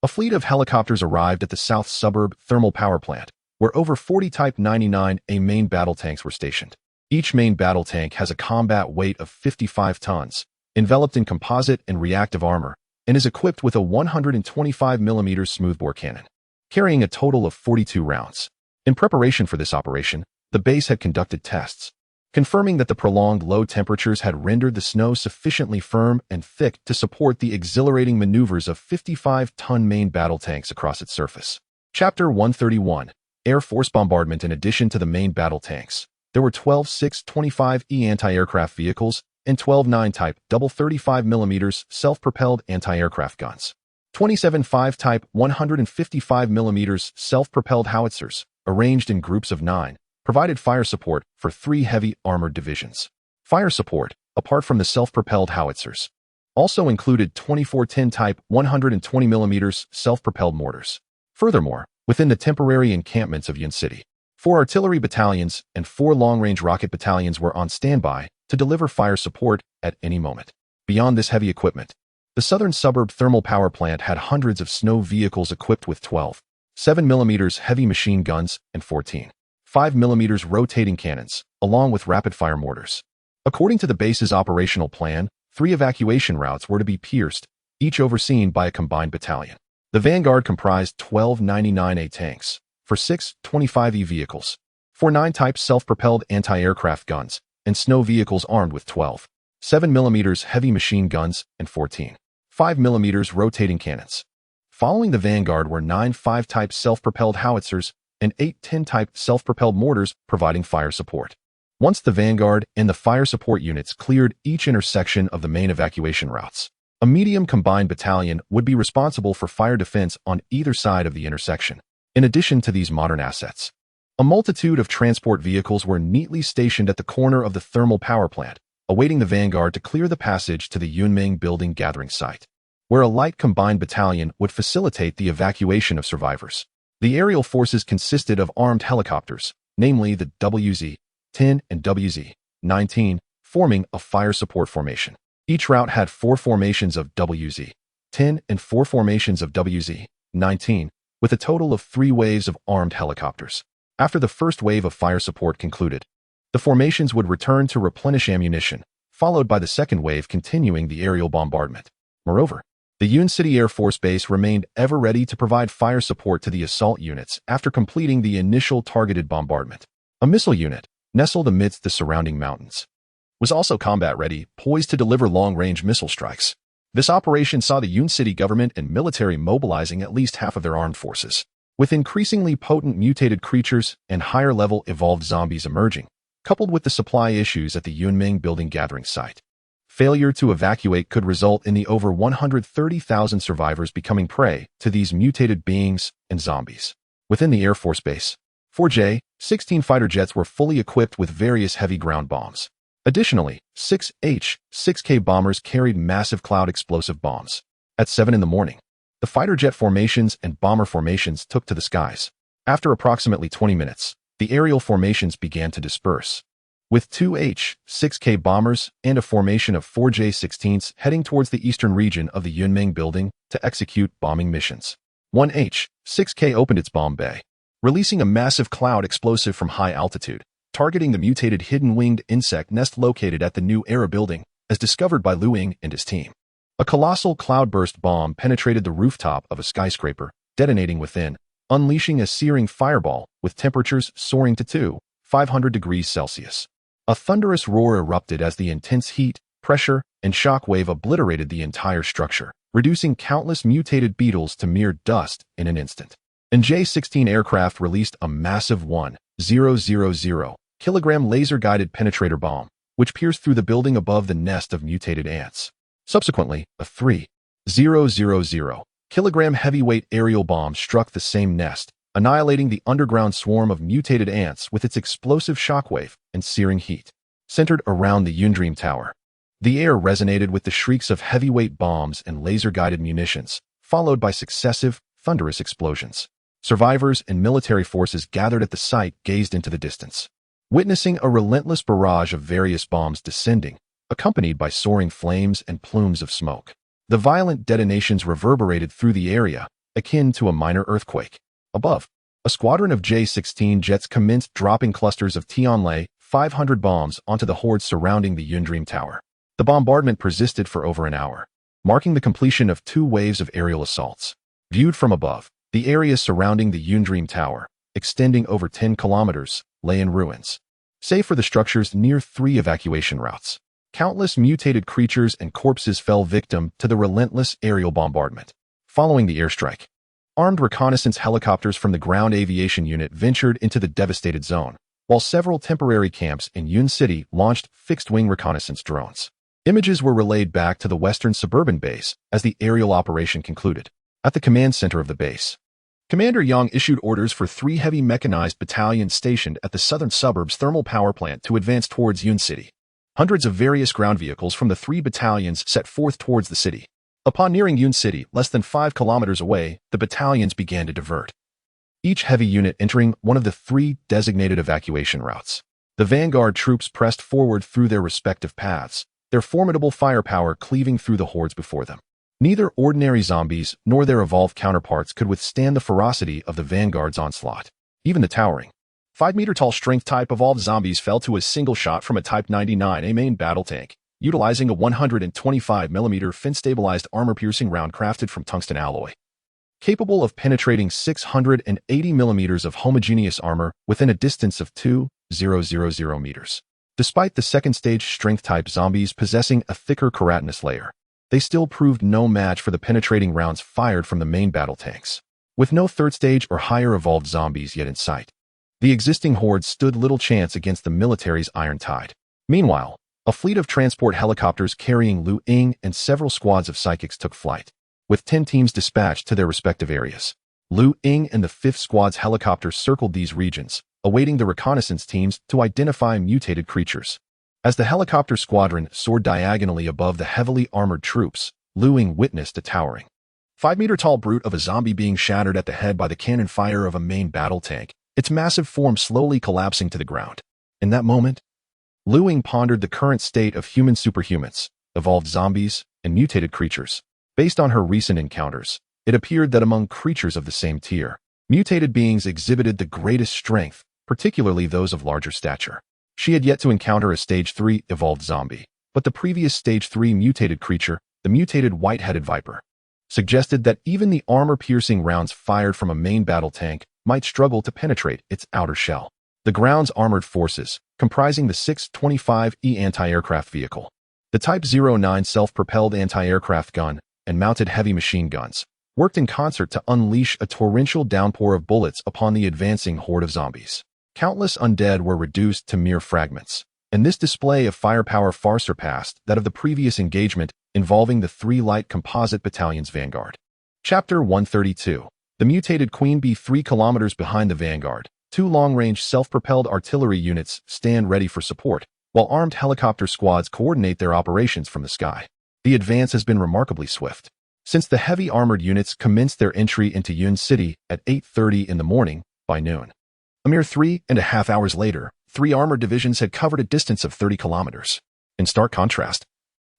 a fleet of helicopters arrived at the south suburb thermal power plant, where over 40 Type 99A main battle tanks were stationed. Each main battle tank has a combat weight of 55 tons, enveloped in composite and reactive armor, and is equipped with a 125mm smoothbore cannon, carrying a total of 42 rounds. In preparation for this operation, the base had conducted tests, confirming that the prolonged low temperatures had rendered the snow sufficiently firm and thick to support the exhilarating maneuvers of 55-ton main battle tanks across its surface. Chapter 131. Air Force Bombardment. In addition to the main battle tanks, there were 12 6.25E anti-aircraft vehicles and 12 9-type double 35mm self-propelled anti-aircraft guns, 27 5-type 155mm self-propelled howitzers, arranged in groups of 9, provided fire support for 3 heavy armored divisions. Fire support, apart from the self-propelled howitzers, also included 24 10-type 120mm self-propelled mortars. Furthermore, within the temporary encampments of Ying City, 4 artillery battalions and 4 long-range rocket battalions were on standby to deliver fire support at any moment. Beyond this heavy equipment, the southern suburb thermal power plant had hundreds of snow vehicles equipped with 12 7mm heavy machine guns and 14 5mm rotating cannons, along with rapid-fire mortars. According to the base's operational plan, 3 evacuation routes were to be pierced, each overseen by a combined battalion. The vanguard comprised 12 99A tanks, for 6 25E vehicles, 4 9-type self-propelled anti-aircraft guns, and snow vehicles armed with 12 7mm heavy machine guns and 14 5mm rotating cannons. Following the vanguard were 9 5-type self-propelled howitzers and 8 10-type self-propelled mortars providing fire support. Once the vanguard and the fire support units cleared each intersection of the main evacuation routes, a medium combined battalion would be responsible for fire defense on either side of the intersection. In addition to these modern assets, a multitude of transport vehicles were neatly stationed at the corner of the thermal power plant, awaiting the vanguard to clear the passage to the Yunming building gathering site, where a light combined battalion would facilitate the evacuation of survivors. The aerial forces consisted of armed helicopters, namely the WZ-10 and WZ-19, forming a fire support formation. Each route had 4 formations of WZ-10 and 4 formations of WZ-19, with a total of 3 waves of armed helicopters. After the first wave of fire support concluded, the formations would return to replenish ammunition, followed by the second wave continuing the aerial bombardment. Moreover, the Yun City Air Force Base remained ever ready to provide fire support to the assault units after completing the initial targeted bombardment. A missile unit, nestled amidst the surrounding mountains, was also combat-ready, poised to deliver long-range missile strikes. This operation saw the Yun City government and military mobilizing at least half of their armed forces, with increasingly potent mutated creatures and higher-level evolved zombies emerging, coupled with the supply issues at the Yunming building gathering site. Failure to evacuate could result in the over 130,000 survivors becoming prey to these mutated beings and zombies. Within the Air Force Base, 4 J-16 fighter jets were fully equipped with various heavy ground bombs. Additionally, 6 H-6K bombers carried massive cloud explosive bombs. At 7 in the morning, the fighter jet formations and bomber formations took to the skies. After approximately 20 minutes, the aerial formations began to disperse, with 2 H-6K bombers and a formation of 4 J-16s heading towards the eastern region of the Yunming building to execute bombing missions. 1 H-6K opened its bomb bay, releasing a massive cloud explosive from high altitude, targeting the mutated hidden winged insect nest located at the new Era building, as discovered by Lu Ying and his team. A colossal cloudburst bomb penetrated the rooftop of a skyscraper, detonating within, unleashing a searing fireball with temperatures soaring to 500 degrees Celsius. A thunderous roar erupted as the intense heat, pressure, and shock wave obliterated the entire structure, reducing countless mutated beetles to mere dust in an instant. An J-16 aircraft released a massive 1,000 kilogram laser-guided penetrator bomb, which pierced through the building above the nest of mutated ants. Subsequently, a 3,000 kilogram heavyweight aerial bomb struck the same nest, annihilating the underground swarm of mutated ants with its explosive shockwave and searing heat. Centered around the Yundream Tower, the air resonated with the shrieks of heavyweight bombs and laser-guided munitions, followed by successive, thunderous explosions. Survivors and military forces gathered at the site gazed into the distance, witnessing a relentless barrage of various bombs descending, accompanied by soaring flames and plumes of smoke. The violent detonations reverberated through the area, akin to a minor earthquake. Above, A squadron of J-16 jets commenced dropping clusters of Tianlai 500 bombs onto the hordes surrounding the Yundream Tower. The bombardment persisted for over an hour, marking the completion of 2 waves of aerial assaults. Viewed from above, the area surrounding the Yundream Tower, extending over 10 kilometers, lay in ruins. Save for the structures near 3 evacuation routes, countless mutated creatures and corpses fell victim to the relentless aerial bombardment. Following the airstrike, armed reconnaissance helicopters from the Ground Aviation Unit ventured into the devastated zone, while several temporary camps in Yun City launched fixed-wing reconnaissance drones. Images were relayed back to the western suburban base as the aerial operation concluded. At the command center of the base, Commander Yang issued orders for 3 heavy mechanized battalions stationed at the southern suburbs thermal power plant to advance towards Yun City. Hundreds of various ground vehicles from the 3 battalions set forth towards the city. Upon nearing Yun City, less than 5 kilometers away, the battalions began to divert, each heavy unit entering one of the 3 designated evacuation routes. The vanguard troops pressed forward through their respective paths, their formidable firepower cleaving through the hordes before them. Neither ordinary zombies nor their evolved counterparts could withstand the ferocity of the vanguard's onslaught. Even the towering, 5-meter-tall strength-type evolved zombies fell to a single shot from a Type 99A main battle tank, utilizing a 125mm fin-stabilized armor-piercing round crafted from tungsten alloy, capable of penetrating 680mm of homogeneous armor within a distance of 2,000 meters. Despite the second-stage strength-type zombies possessing a thicker keratinous layer, they still proved no match for the penetrating rounds fired from the main battle tanks. With no third-stage or higher evolved zombies yet in sight, the existing horde stood little chance against the military's iron tide. Meanwhile, a fleet of transport helicopters carrying Lu Ying and several squads of psychics took flight, with 10 teams dispatched to their respective areas. Lu Ying and the 5th Squad's helicopters circled these regions, awaiting the reconnaissance teams to identify mutated creatures. As the helicopter squadron soared diagonally above the heavily armored troops, Lu Ying witnessed a towering, 5-meter-tall brute of a zombie being shattered at the head by the cannon fire of a main battle tank, its massive form slowly collapsing to the ground. In that moment, Lu Ying pondered the current state of human superhumans, evolved zombies, and mutated creatures. Based on her recent encounters, it appeared that among creatures of the same tier, mutated beings exhibited the greatest strength, particularly those of larger stature. She had yet to encounter a Stage 3 evolved zombie, but the previous Stage 3 mutated creature, the mutated white-headed viper, suggested that even the armor-piercing rounds fired from a main battle tank might struggle to penetrate its outer shell. The ground's armored forces, comprising the 625E anti-aircraft vehicle, the Type 09 self-propelled anti-aircraft gun, and mounted heavy machine guns, worked in concert to unleash a torrential downpour of bullets upon the advancing horde of zombies. Countless undead were reduced to mere fragments, and this display of firepower far surpassed that of the previous engagement involving the 3 light composite battalions vanguard. Chapter 132. The mutated Queen Bee 3 kilometers behind the vanguard. 2 long-range self-propelled artillery units stand ready for support, while armed helicopter squads coordinate their operations from the sky. The advance has been remarkably swift. Since the heavy armored units commenced their entry into Yun City at 8:30 in the morning, by noon, a mere 3.5 hours later, 3 armored divisions had covered a distance of 30 kilometers. In stark contrast,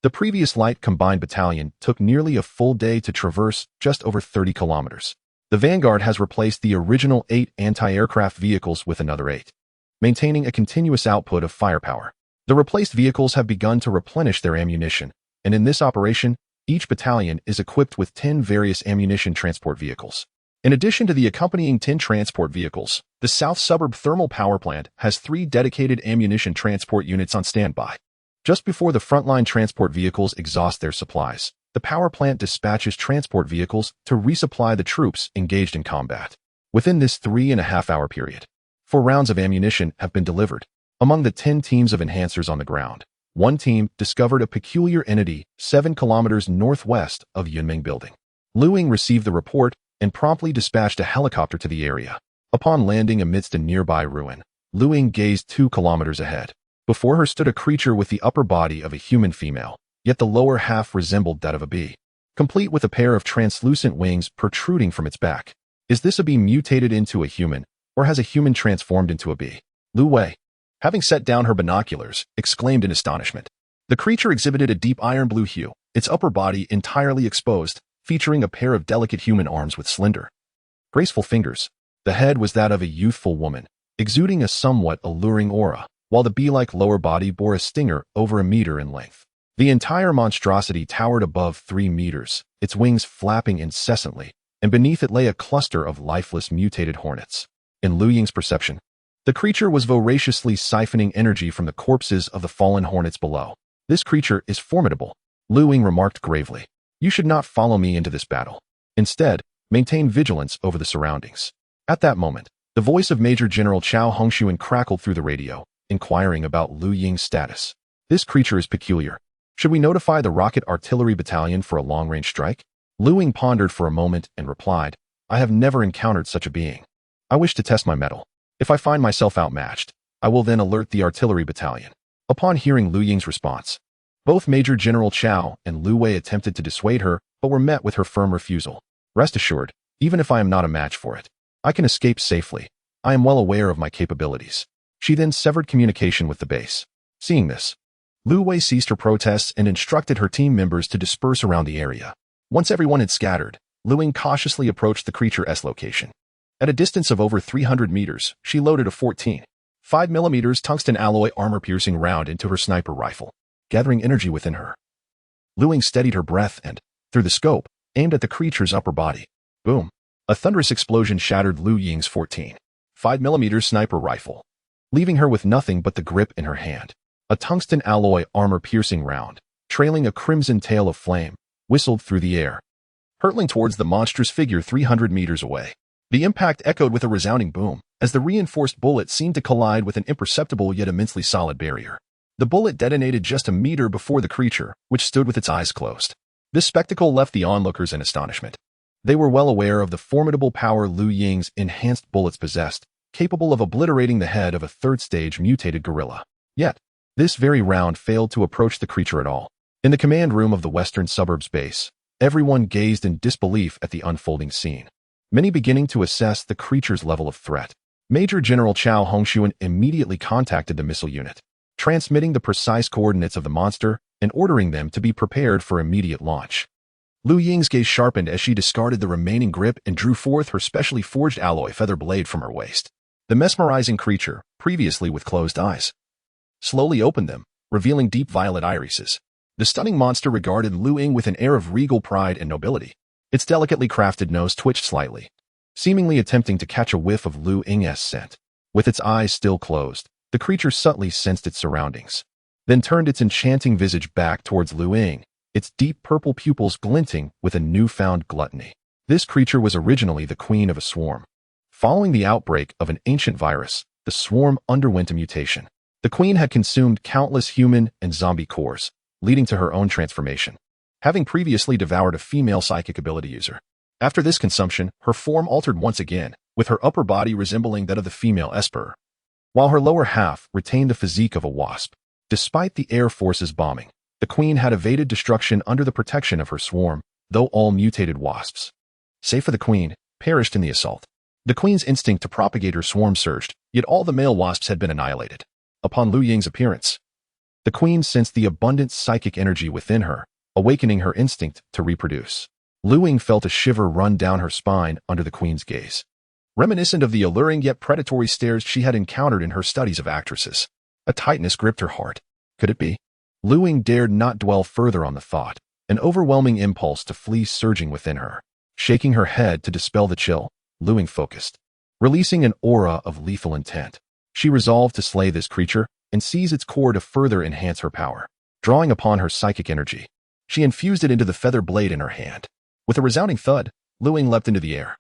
the previous light combined battalion took nearly a full day to traverse just over 30 kilometers. The vanguard has replaced the original 8 anti-aircraft vehicles with another 8, maintaining a continuous output of firepower. The replaced vehicles have begun to replenish their ammunition, and in this operation, each battalion is equipped with 10 various ammunition transport vehicles. In addition to the accompanying 10 transport vehicles, the South Suburb Thermal Power Plant has 3 dedicated ammunition transport units on standby. Just before the frontline transport vehicles exhaust their supplies, the power plant dispatches transport vehicles to resupply the troops engaged in combat. Within this 3.5-hour period, 4 rounds of ammunition have been delivered. Among the 10 teams of enhancers on the ground, 1 team discovered a peculiar entity 7 kilometers northwest of Yunming Building. Lu Ying received the report and promptly dispatched a helicopter to the area. Upon landing amidst a nearby ruin, Lu Ying gazed 2 kilometers ahead. Before her stood a creature with the upper body of a human female, yet the lower half resembled that of a bee, complete with a pair of translucent wings protruding from its back. Is this a bee mutated into a human, or has a human transformed into a bee? Lu Wei, having set down her binoculars, exclaimed in astonishment. The creature exhibited a deep iron blue hue, its upper body entirely exposed, featuring a pair of delicate human arms with slender, graceful fingers. The head was that of a youthful woman, exuding a somewhat alluring aura, while the bee-like lower body bore a stinger over a meter in length. The entire monstrosity towered above 3 meters, its wings flapping incessantly, and beneath it lay a cluster of lifeless mutated hornets. In Lu Ying's perception, the creature was voraciously siphoning energy from the corpses of the fallen hornets below. "This creature is formidable," Lu Ying remarked gravely. "You should not follow me into this battle. Instead, maintain vigilance over the surroundings." At that moment, the voice of Major General Chao Hongxuan crackled through the radio, inquiring about Lu Ying's status. "This creature is peculiar. Should we notify the Rocket Artillery Battalion for a long-range strike?" Lu Ying pondered for a moment and replied, "I have never encountered such a being. I wish to test my mettle. If I find myself outmatched, I will then alert the artillery battalion." Upon hearing Lu Ying's response, both Major General Chao and Lu Wei attempted to dissuade her, but were met with her firm refusal. "Rest assured, even if I am not a match for it, I can escape safely. I am well aware of my capabilities." She then severed communication with the base. Seeing this, Lu Wei ceased her protests and instructed her team members to disperse around the area. Once everyone had scattered, Lu Ying cautiously approached the creature's location. At a distance of over 300 meters, she loaded a 14.5mm tungsten alloy armor-piercing round into her sniper rifle, gathering energy within her. Lu Ying steadied her breath and, through the scope, aimed at the creature's upper body. Boom! A thunderous explosion shattered Lu Ying's 14.5mm sniper rifle, leaving her with nothing but the grip in her hand. A tungsten alloy armor-piercing round, trailing a crimson tail of flame, whistled through the air, hurtling towards the monstrous figure 300 meters away. The impact echoed with a resounding boom, as the reinforced bullet seemed to collide with an imperceptible yet immensely solid barrier. The bullet detonated just a meter before the creature, which stood with its eyes closed. This spectacle left the onlookers in astonishment. They were well aware of the formidable power Lu Ying's enhanced bullets possessed, capable of obliterating the head of a third-stage mutated gorilla. Yet, this very round failed to approach the creature at all. In the command room of the Western Suburbs base, everyone gazed in disbelief at the unfolding scene, many beginning to assess the creature's level of threat. Major General Chao Hongxuan immediately contacted the missile unit, transmitting the precise coordinates of the monster and ordering them to be prepared for immediate launch. Lu Ying's gaze sharpened as she discarded the remaining grip and drew forth her specially forged alloy feather blade from her waist. The mesmerizing creature, previously with closed eyes, slowly opened them, revealing deep violet irises. The stunning monster regarded Lu Ying with an air of regal pride and nobility. Its delicately crafted nose twitched slightly, seemingly attempting to catch a whiff of Lu Ying's scent. With its eyes still closed, the creature subtly sensed its surroundings, then turned its enchanting visage back towards Lu Ying, its deep purple pupils glinting with a newfound gluttony. This creature was originally the queen of a swarm. Following the outbreak of an ancient virus, the swarm underwent a mutation. The queen had consumed countless human and zombie cores, leading to her own transformation, having previously devoured a female psychic ability user. After this consumption, her form altered once again, with her upper body resembling that of the female Esper, while her lower half retained the physique of a wasp. Despite the Air Force's bombing, the queen had evaded destruction under the protection of her swarm, though all mutated wasps, save for the queen, perished in the assault. The queen's instinct to propagate her swarm surged, yet all the male wasps had been annihilated. Upon Lu Ying's appearance, the queen sensed the abundant psychic energy within her, awakening her instinct to reproduce. Lu Ying felt a shiver run down her spine under the queen's gaze, reminiscent of the alluring yet predatory stares she had encountered in her studies of actresses. A tightness gripped her heart. Could it be? Lu Ying dared not dwell further on the thought, an overwhelming impulse to flee surging within her. Shaking her head to dispel the chill, Lu Ying focused, releasing an aura of lethal intent. She resolved to slay this creature and seize its core to further enhance her power. Drawing upon her psychic energy, she infused it into the feather blade in her hand. With a resounding thud, Lu Ying leapt into the air,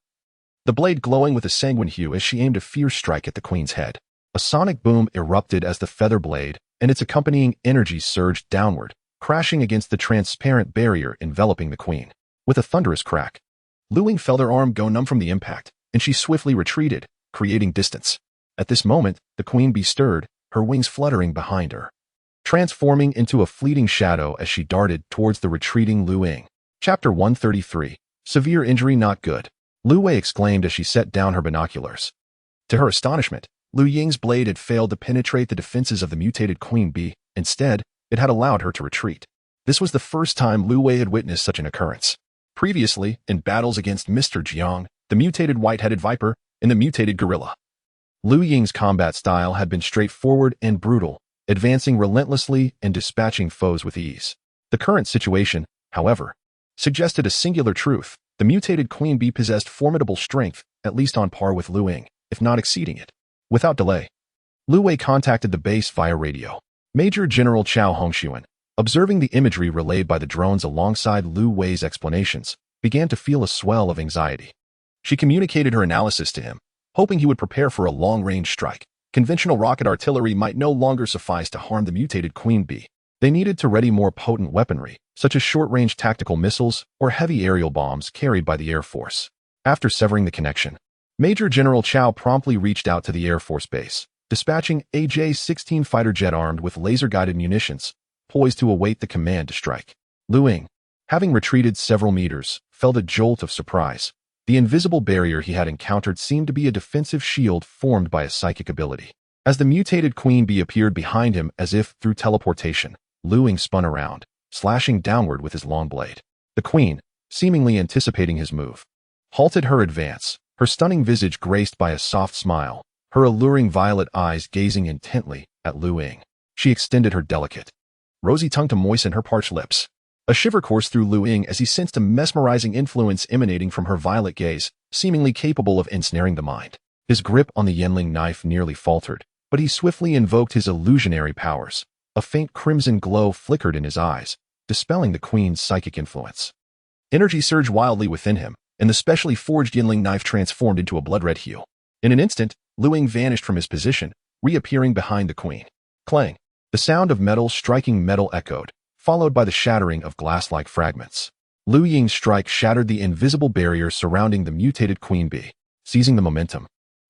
the blade glowing with a sanguine hue as she aimed a fierce strike at the queen's head. A sonic boom erupted as the feather blade and its accompanying energy surged downward, crashing against the transparent barrier enveloping the queen. With a thunderous crack, Lu Ying felt her arm go numb from the impact, and she swiftly retreated, creating distance. At this moment, the queen bee stirred, her wings fluttering behind her, transforming into a fleeting shadow as she darted towards the retreating Lu Ying. Chapter 133. Severe injury not good. Lu Wei exclaimed as she set down her binoculars. To her astonishment, Lu Ying's blade had failed to penetrate the defenses of the mutated queen bee. Instead, it had allowed her to retreat. This was the first time Lu Wei had witnessed such an occurrence. Previously, in battles against Mr. Jiang, the mutated white-headed viper, in the mutated gorilla. Lu Ying's combat style had been straightforward and brutal, advancing relentlessly and dispatching foes with ease. The current situation, however, suggested a singular truth. The mutated queen bee possessed formidable strength, at least on par with Lu Ying, if not exceeding it. Without delay, Lu Wei contacted the base via radio. Major General Chao Hongxuan, observing the imagery relayed by the drones alongside Lu Wei's explanations, began to feel a swell of anxiety. She communicated her analysis to him, hoping he would prepare for a long-range strike. Conventional rocket artillery might no longer suffice to harm the mutated queen bee. They needed to ready more potent weaponry, such as short-range tactical missiles or heavy aerial bombs carried by the Air Force. After severing the connection, Major General Chao promptly reached out to the Air Force base, dispatching a J-16 fighter jet armed with laser-guided munitions, poised to await the command to strike. Lu Ying, having retreated several meters, felt a jolt of surprise. The invisible barrier he had encountered seemed to be a defensive shield formed by a psychic ability. As the mutated queen bee appeared behind him as if through teleportation, Lu Ying spun around, slashing downward with his long blade. The queen, seemingly anticipating his move, halted her advance, her stunning visage graced by a soft smile, her alluring violet eyes gazing intently at Lu Ying. She extended her delicate, rosy tongue to moisten her parched lips. A shiver coursed through Lu Ying as he sensed a mesmerizing influence emanating from her violet gaze, seemingly capable of ensnaring the mind. His grip on the Yenling knife nearly faltered, but he swiftly invoked his illusionary powers. A faint crimson glow flickered in his eyes, dispelling the queen's psychic influence. Energy surged wildly within him, and the specially forged Yenling knife transformed into a blood-red heel. In an instant, Lu Ying vanished from his position, reappearing behind the queen. Clang! The sound of metal striking metal echoed, followed by the shattering of glass-like fragments. Lu Ying's strike shattered the invisible barrier surrounding the mutated queen bee. Seizing the momentum,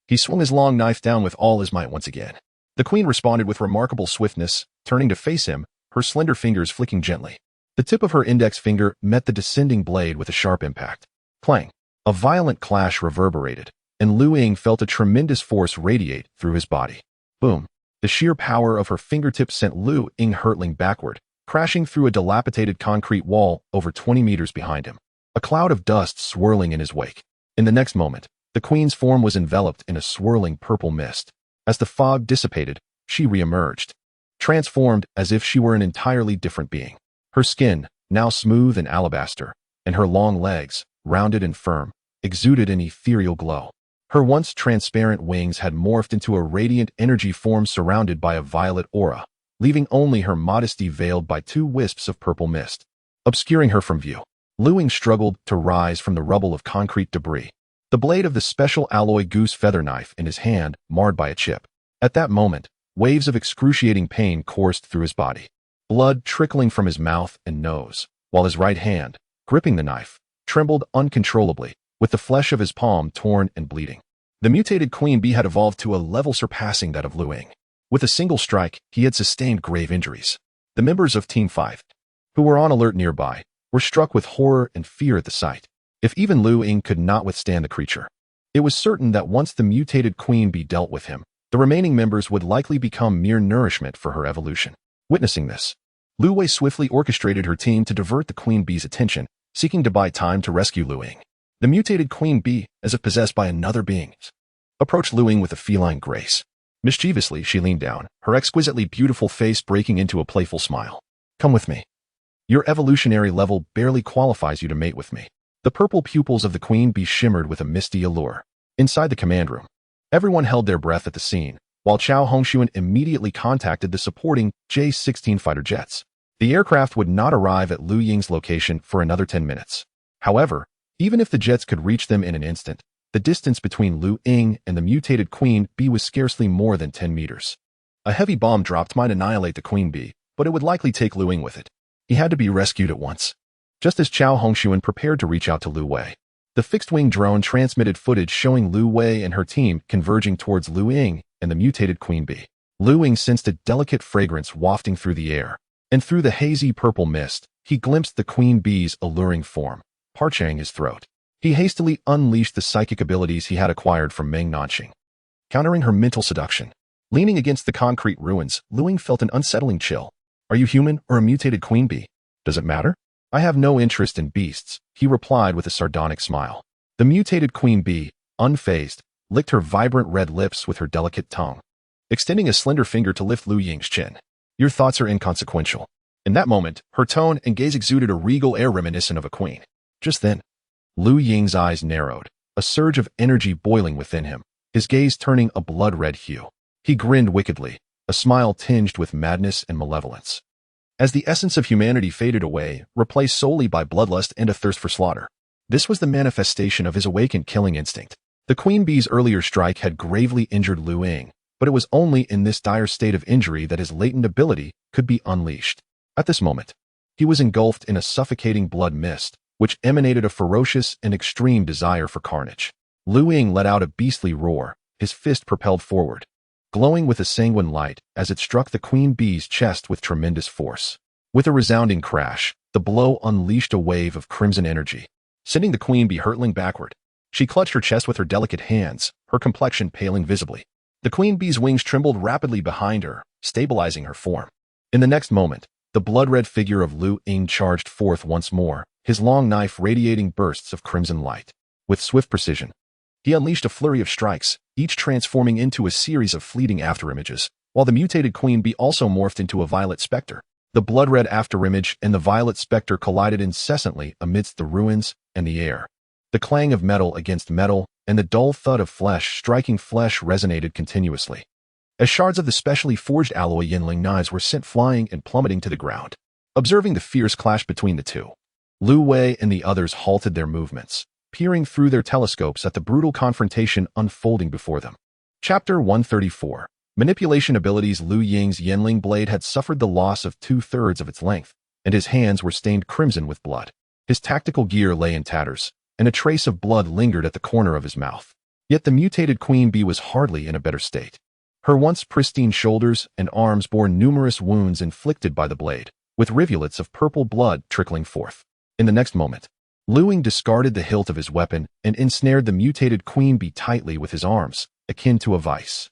he swung his long knife down with all his might once again. The queen responded with remarkable swiftness, turning to face him, her slender fingers flicking gently. The tip of her index finger met the descending blade with a sharp impact. Clang! A violent clash reverberated, and Lu Ying felt a tremendous force radiate through his body. Boom! The sheer power of her fingertips sent Lu Ying hurtling backward, crashing through a dilapidated concrete wall over 20 meters behind him, a cloud of dust swirling in his wake. In the next moment, the queen's form was enveloped in a swirling purple mist. As the fog dissipated, she re-emerged, transformed as if she were an entirely different being. Her skin, now smooth and alabaster, and her long legs, rounded and firm, exuded an ethereal glow. Her once transparent wings had morphed into a radiant energy form surrounded by a violet aura, leaving only her modesty veiled by two wisps of purple mist, obscuring her from view. Lu Ying struggled to rise from the rubble of concrete debris, the blade of the special alloy goose feather knife in his hand marred by a chip. At that moment, waves of excruciating pain coursed through his body, blood trickling from his mouth and nose, while his right hand, gripping the knife, trembled uncontrollably, with the flesh of his palm torn and bleeding. The mutated queen bee had evolved to a level surpassing that of Lu Ying. With a single strike, he had sustained grave injuries. The members of Team 5, who were on alert nearby, were struck with horror and fear at the sight. If even Lu Ying could not withstand the creature, it was certain that once the mutated queen bee dealt with him, the remaining members would likely become mere nourishment for her evolution. Witnessing this, Lu Wei swiftly orchestrated her team to divert the queen bee's attention, seeking to buy time to rescue Lu Ying. The mutated queen bee, as if possessed by another being, approached Lu Ying with a feline grace. Mischievously, she leaned down, her exquisitely beautiful face breaking into a playful smile. Come with me. Your evolutionary level barely qualifies you to mate with me. The purple pupils of the queen bee shimmered with a misty allure. Inside the command room, everyone held their breath at the scene, while Chao Hongxuan immediately contacted the supporting J-16 fighter jets. The aircraft would not arrive at Lu Ying's location for another 10 minutes. However, even if the jets could reach them in an instant, the distance between Lu Ying and the mutated queen bee was scarcely more than 10 meters. A heavy bomb dropped might annihilate the queen bee, but it would likely take Lu Ying with it. He had to be rescued at once. Just as Chao Hongxuan prepared to reach out to Lu Wei, the fixed-wing drone transmitted footage showing Lu Wei and her team converging towards Lu Ying and the mutated queen bee. Lu Ying sensed a delicate fragrance wafting through the air, and through the hazy purple mist, he glimpsed the queen bee's alluring form, parching his throat. He hastily unleashed the psychic abilities he had acquired from Meng Nanxing, countering her mental seduction. Leaning against the concrete ruins, Lu Ying felt an unsettling chill. Are you human or a mutated queen bee? Does it matter? I have no interest in beasts, he replied with a sardonic smile. The mutated queen bee, unfazed, licked her vibrant red lips with her delicate tongue, extending a slender finger to lift Lu Ying's chin. Your thoughts are inconsequential. In that moment, her tone and gaze exuded a regal air reminiscent of a queen. Just then, Lu Ying's eyes narrowed, a surge of energy boiling within him, his gaze turning a blood-red hue. He grinned wickedly, a smile tinged with madness and malevolence. As the essence of humanity faded away, replaced solely by bloodlust and a thirst for slaughter, this was the manifestation of his awakened killing instinct. The queen bee's earlier strike had gravely injured Lu Ying, but it was only in this dire state of injury that his latent ability could be unleashed. At this moment, he was engulfed in a suffocating blood mist, which emanated a ferocious and extreme desire for carnage. Lu Ying let out a beastly roar, his fist propelled forward, glowing with a sanguine light as it struck the queen bee's chest with tremendous force. With a resounding crash, the blow unleashed a wave of crimson energy, sending the queen bee hurtling backward. She clutched her chest with her delicate hands, her complexion paling visibly. The queen bee's wings trembled rapidly behind her, stabilizing her form. In the next moment, the blood-red figure of Lu Ying charged forth once more, his long knife radiating bursts of crimson light. With swift precision, he unleashed a flurry of strikes, each transforming into a series of fleeting afterimages, while the mutated queen bee also morphed into a violet specter. The blood-red afterimage and the violet specter collided incessantly amidst the ruins and the air. The clang of metal against metal and the dull thud of flesh striking flesh resonated continuously, as shards of the specially forged alloy Yinling knives were sent flying and plummeting to the ground. Observing the fierce clash between the two, Lu Wei and the others halted their movements, peering through their telescopes at the brutal confrontation unfolding before them. Chapter 134. Manipulation abilities. Lu Ying's Yinling blade had suffered the loss of 2/3 of its length, and his hands were stained crimson with blood. His tactical gear lay in tatters, and a trace of blood lingered at the corner of his mouth. Yet the mutated queen bee was hardly in a better state. Her once pristine shoulders and arms bore numerous wounds inflicted by the blade, with rivulets of purple blood trickling forth. In the next moment, Lu Ying discarded the hilt of his weapon and ensnared the mutated queen bee tightly with his arms, akin to a vice.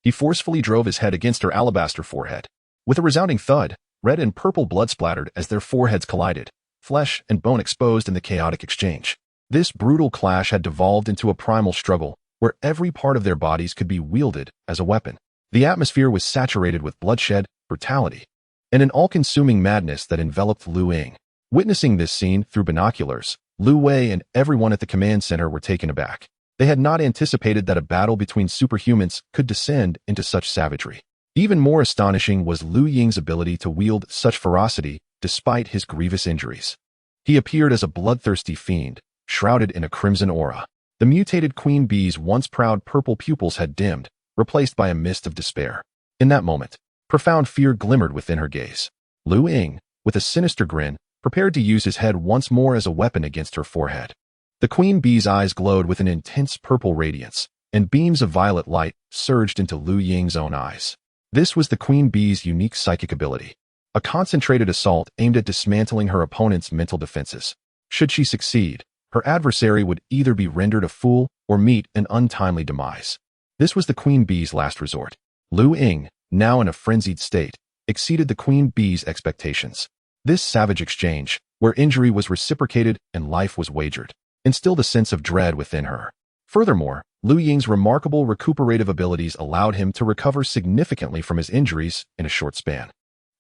He forcefully drove his head against her alabaster forehead. With a resounding thud, red and purple blood splattered as their foreheads collided, flesh and bone exposed in the chaotic exchange. This brutal clash had devolved into a primal struggle, where every part of their bodies could be wielded as a weapon. The atmosphere was saturated with bloodshed, brutality, and an all-consuming madness that enveloped Lu Ying. Witnessing this scene through binoculars, Lu Wei and everyone at the command center were taken aback. They had not anticipated that a battle between superhumans could descend into such savagery. Even more astonishing was Lu Ying's ability to wield such ferocity despite his grievous injuries. He appeared as a bloodthirsty fiend, shrouded in a crimson aura. The mutated queen bee's once proud purple pupils had dimmed, replaced by a mist of despair. In that moment, profound fear glimmered within her gaze. Lu Ying, with a sinister grin, prepared to use his head once more as a weapon against her forehead. The queen bee's eyes glowed with an intense purple radiance, and beams of violet light surged into Lu Ying's own eyes. This was the queen bee's unique psychic ability, a concentrated assault aimed at dismantling her opponent's mental defenses. Should she succeed, her adversary would either be rendered a fool or meet an untimely demise. This was the queen bee's last resort. Lu Ying, now in a frenzied state, exceeded the queen bee's expectations. This savage exchange, where injury was reciprocated and life was wagered, instilled a sense of dread within her. Furthermore, Lu Ying's remarkable recuperative abilities allowed him to recover significantly from his injuries in a short span,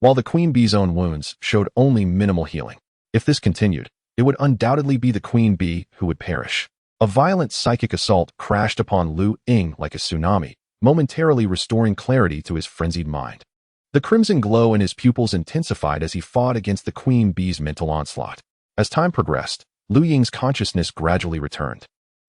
while the queen bee's own wounds showed only minimal healing. If this continued, it would undoubtedly be the queen bee who would perish. A violent psychic assault crashed upon Lu Ying like a tsunami, momentarily restoring clarity to his frenzied mind. The crimson glow in his pupils intensified as he fought against the queen bee's mental onslaught. As time progressed, Lu Ying's consciousness gradually returned,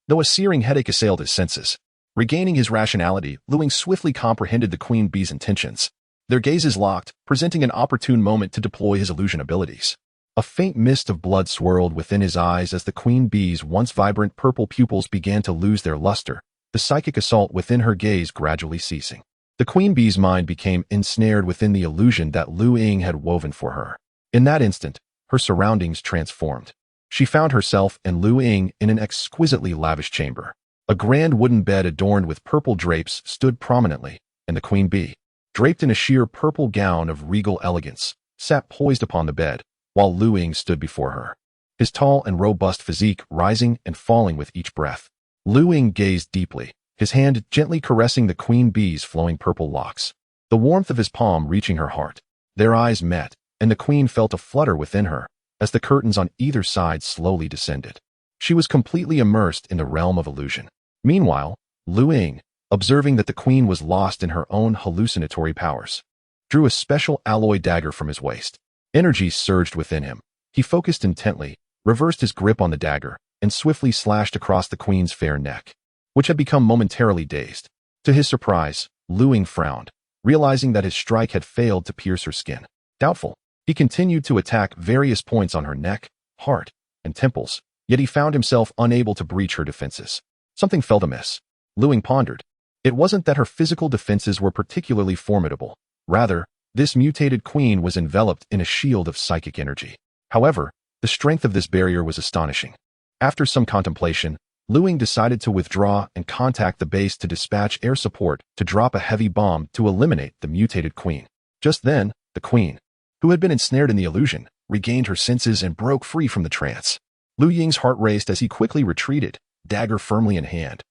though a searing headache assailed his senses. Regaining his rationality, Lu Ying swiftly comprehended the queen bee's intentions. Their gazes locked, presenting an opportune moment to deploy his illusion abilities. A faint mist of blood swirled within his eyes as the queen bee's once vibrant purple pupils began to lose their luster, the psychic assault within her gaze gradually ceasing. The queen bee's mind became ensnared within the illusion that Lu Ying had woven for her. In that instant, her surroundings transformed. She found herself and Lu Ying in an exquisitely lavish chamber. A grand wooden bed adorned with purple drapes stood prominently, and the queen bee, draped in a sheer purple gown of regal elegance, sat poised upon the bed, while Lu Ying stood before her, his tall and robust physique rising and falling with each breath. Lu Ying gazed deeply, his hand gently caressing the queen bee's flowing purple locks, the warmth of his palm reaching her heart. Their eyes met, and the queen felt a flutter within her as the curtains on either side slowly descended. She was completely immersed in the realm of illusion. Meanwhile, Ying, observing that the queen was lost in her own hallucinatory powers, drew a special alloy dagger from his waist. Energy surged within him. He focused intently, reversed his grip on the dagger, and swiftly slashed across the queen's fair neck, which had become momentarily dazed. To his surprise, Ying frowned, realizing that his strike had failed to pierce her skin. Doubtful, he continued to attack various points on her neck, heart, and temples, yet he found himself unable to breach her defenses. Something felt amiss. Ying pondered. It wasn't that her physical defenses were particularly formidable. Rather, this mutated queen was enveloped in a shield of psychic energy. However, the strength of this barrier was astonishing. After some contemplation, Ying decided to withdraw and contact the base to dispatch air support to drop a heavy bomb to eliminate the mutated queen. Just then, the queen, who had been ensnared in the illusion, regained her senses and broke free from the trance. Ying's heart raced as he quickly retreated, dagger firmly in hand.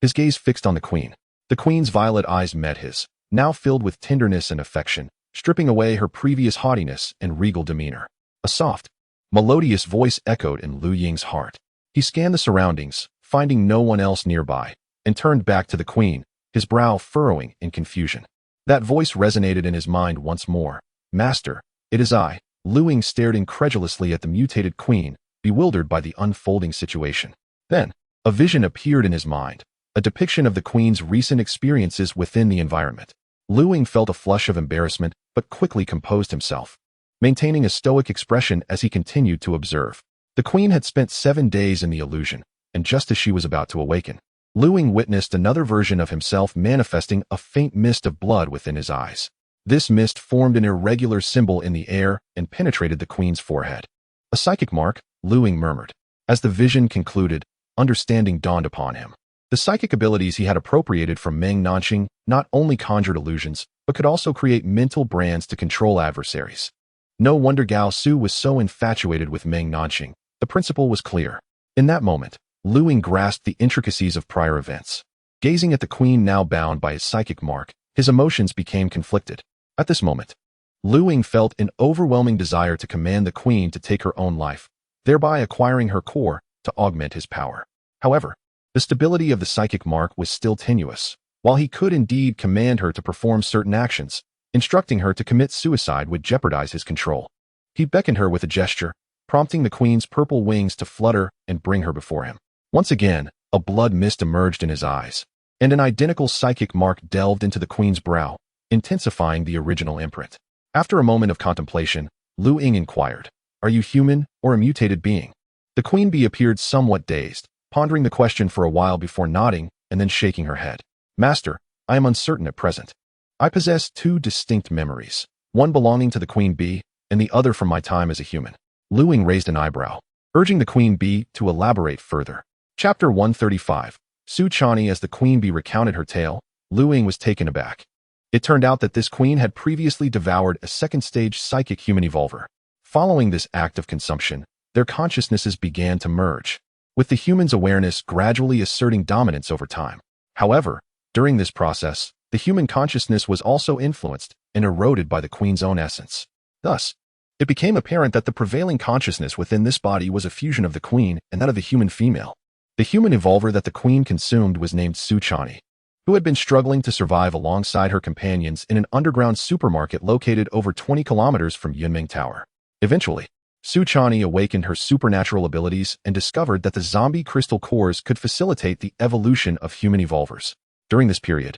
His gaze fixed on the queen. The queen's violet eyes met his, now filled with tenderness and affection, stripping away her previous haughtiness and regal demeanor. A soft, melodious voice echoed in Ying's heart. He scanned the surroundings, finding no one else nearby, and turned back to the queen, his brow furrowing in confusion. That voice resonated in his mind once more. "Master, it is I." Ying stared incredulously at the mutated queen, bewildered by the unfolding situation. Then, a vision appeared in his mind, a depiction of the queen's recent experiences within the environment. Ying felt a flush of embarrassment, but quickly composed himself, maintaining a stoic expression as he continued to observe. The queen had spent 7 days in the illusion, and just as she was about to awaken, Ying witnessed another version of himself manifesting a faint mist of blood within his eyes. This mist formed an irregular symbol in the air and penetrated the queen's forehead. "A psychic mark," Ying murmured. As the vision concluded, understanding dawned upon him. The psychic abilities he had appropriated from Meng Nanxing not only conjured illusions, but could also create mental brands to control adversaries. No wonder Gao Su was so infatuated with Meng Nanxing. The principle was clear. In that moment, Ying grasped the intricacies of prior events. Gazing at the queen now bound by his psychic mark, his emotions became conflicted. At this moment, Ying felt an overwhelming desire to command the queen to take her own life, thereby acquiring her core to augment his power. However, the stability of the psychic mark was still tenuous. While he could indeed command her to perform certain actions, instructing her to commit suicide would jeopardize his control. He beckoned her with a gesture, prompting the queen's purple wings to flutter and bring her before him. Once again, a blood mist emerged in his eyes, and an identical psychic mark delved into the queen's brow, intensifying the original imprint. After a moment of contemplation, Ying inquired, "Are you human or a mutated being?" The queen bee appeared somewhat dazed, pondering the question for a while before nodding and then shaking her head. "Master, I am uncertain at present. I possess 2 distinct memories, one belonging to the queen bee and the other from my time as a human." Ying raised an eyebrow, urging the queen bee to elaborate further. Chapter 135. Su Chani. As the queen bee recounted her tale, Ying was taken aback. It turned out that this queen had previously devoured a second-stage psychic human evolver. Following this act of consumption, their consciousnesses began to merge, with the human's awareness gradually asserting dominance over time. However, during this process, the human consciousness was also influenced and eroded by the queen's own essence. Thus, it became apparent that the prevailing consciousness within this body was a fusion of the queen and that of the human female. The human evolver that the queen consumed was named Su Chani, who had been struggling to survive alongside her companions in an underground supermarket located over 20 kilometers from Yunming Tower. Eventually, Su Chani awakened her supernatural abilities and discovered that the zombie crystal cores could facilitate the evolution of human evolvers. During this period,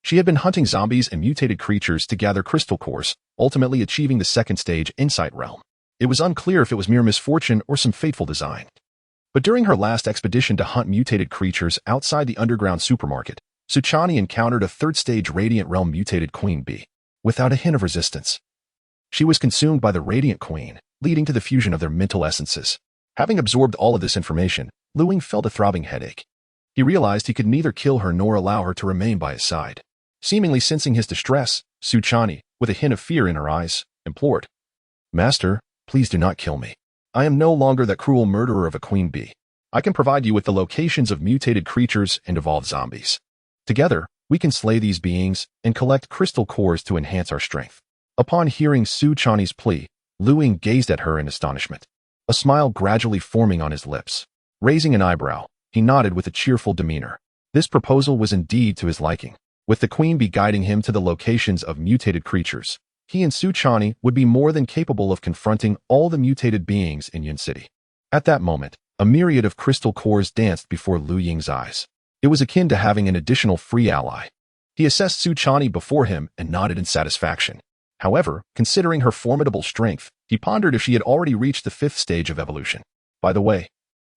she had been hunting zombies and mutated creatures to gather crystal cores, ultimately achieving the second stage Insight realm. It was unclear if it was mere misfortune or some fateful design. But during her last expedition to hunt mutated creatures outside the underground supermarket, Su Chani encountered a third-stage Radiant Realm mutated queen bee. Without a hint of resistance, she was consumed by the Radiant Queen, leading to the fusion of their mental essences. Having absorbed all of this information, Ying felt a throbbing headache. He realized he could neither kill her nor allow her to remain by his side. Seemingly sensing his distress, Su Chani, with a hint of fear in her eyes, implored, "Master, please do not kill me. I am no longer that cruel murderer of a queen bee. I can provide you with the locations of mutated creatures and evolved zombies. Together, we can slay these beings and collect crystal cores to enhance our strength. Upon hearing Su Chani's plea, Lu Ying gazed at her in astonishment, a smile gradually forming on his lips. Raising an eyebrow, he nodded with a cheerful demeanor. This proposal was indeed to his liking. With the queen bee guiding him to the locations of mutated creatures, he and Su Chani would be more than capable of confronting all the mutated beings in Yun City. At that moment, a myriad of crystal cores danced before Lu Ying's eyes. It was akin to having an additional free ally. He assessed Su Chani before him and nodded in satisfaction. However, considering her formidable strength, he pondered if she had already reached the 5th stage of evolution. By the way,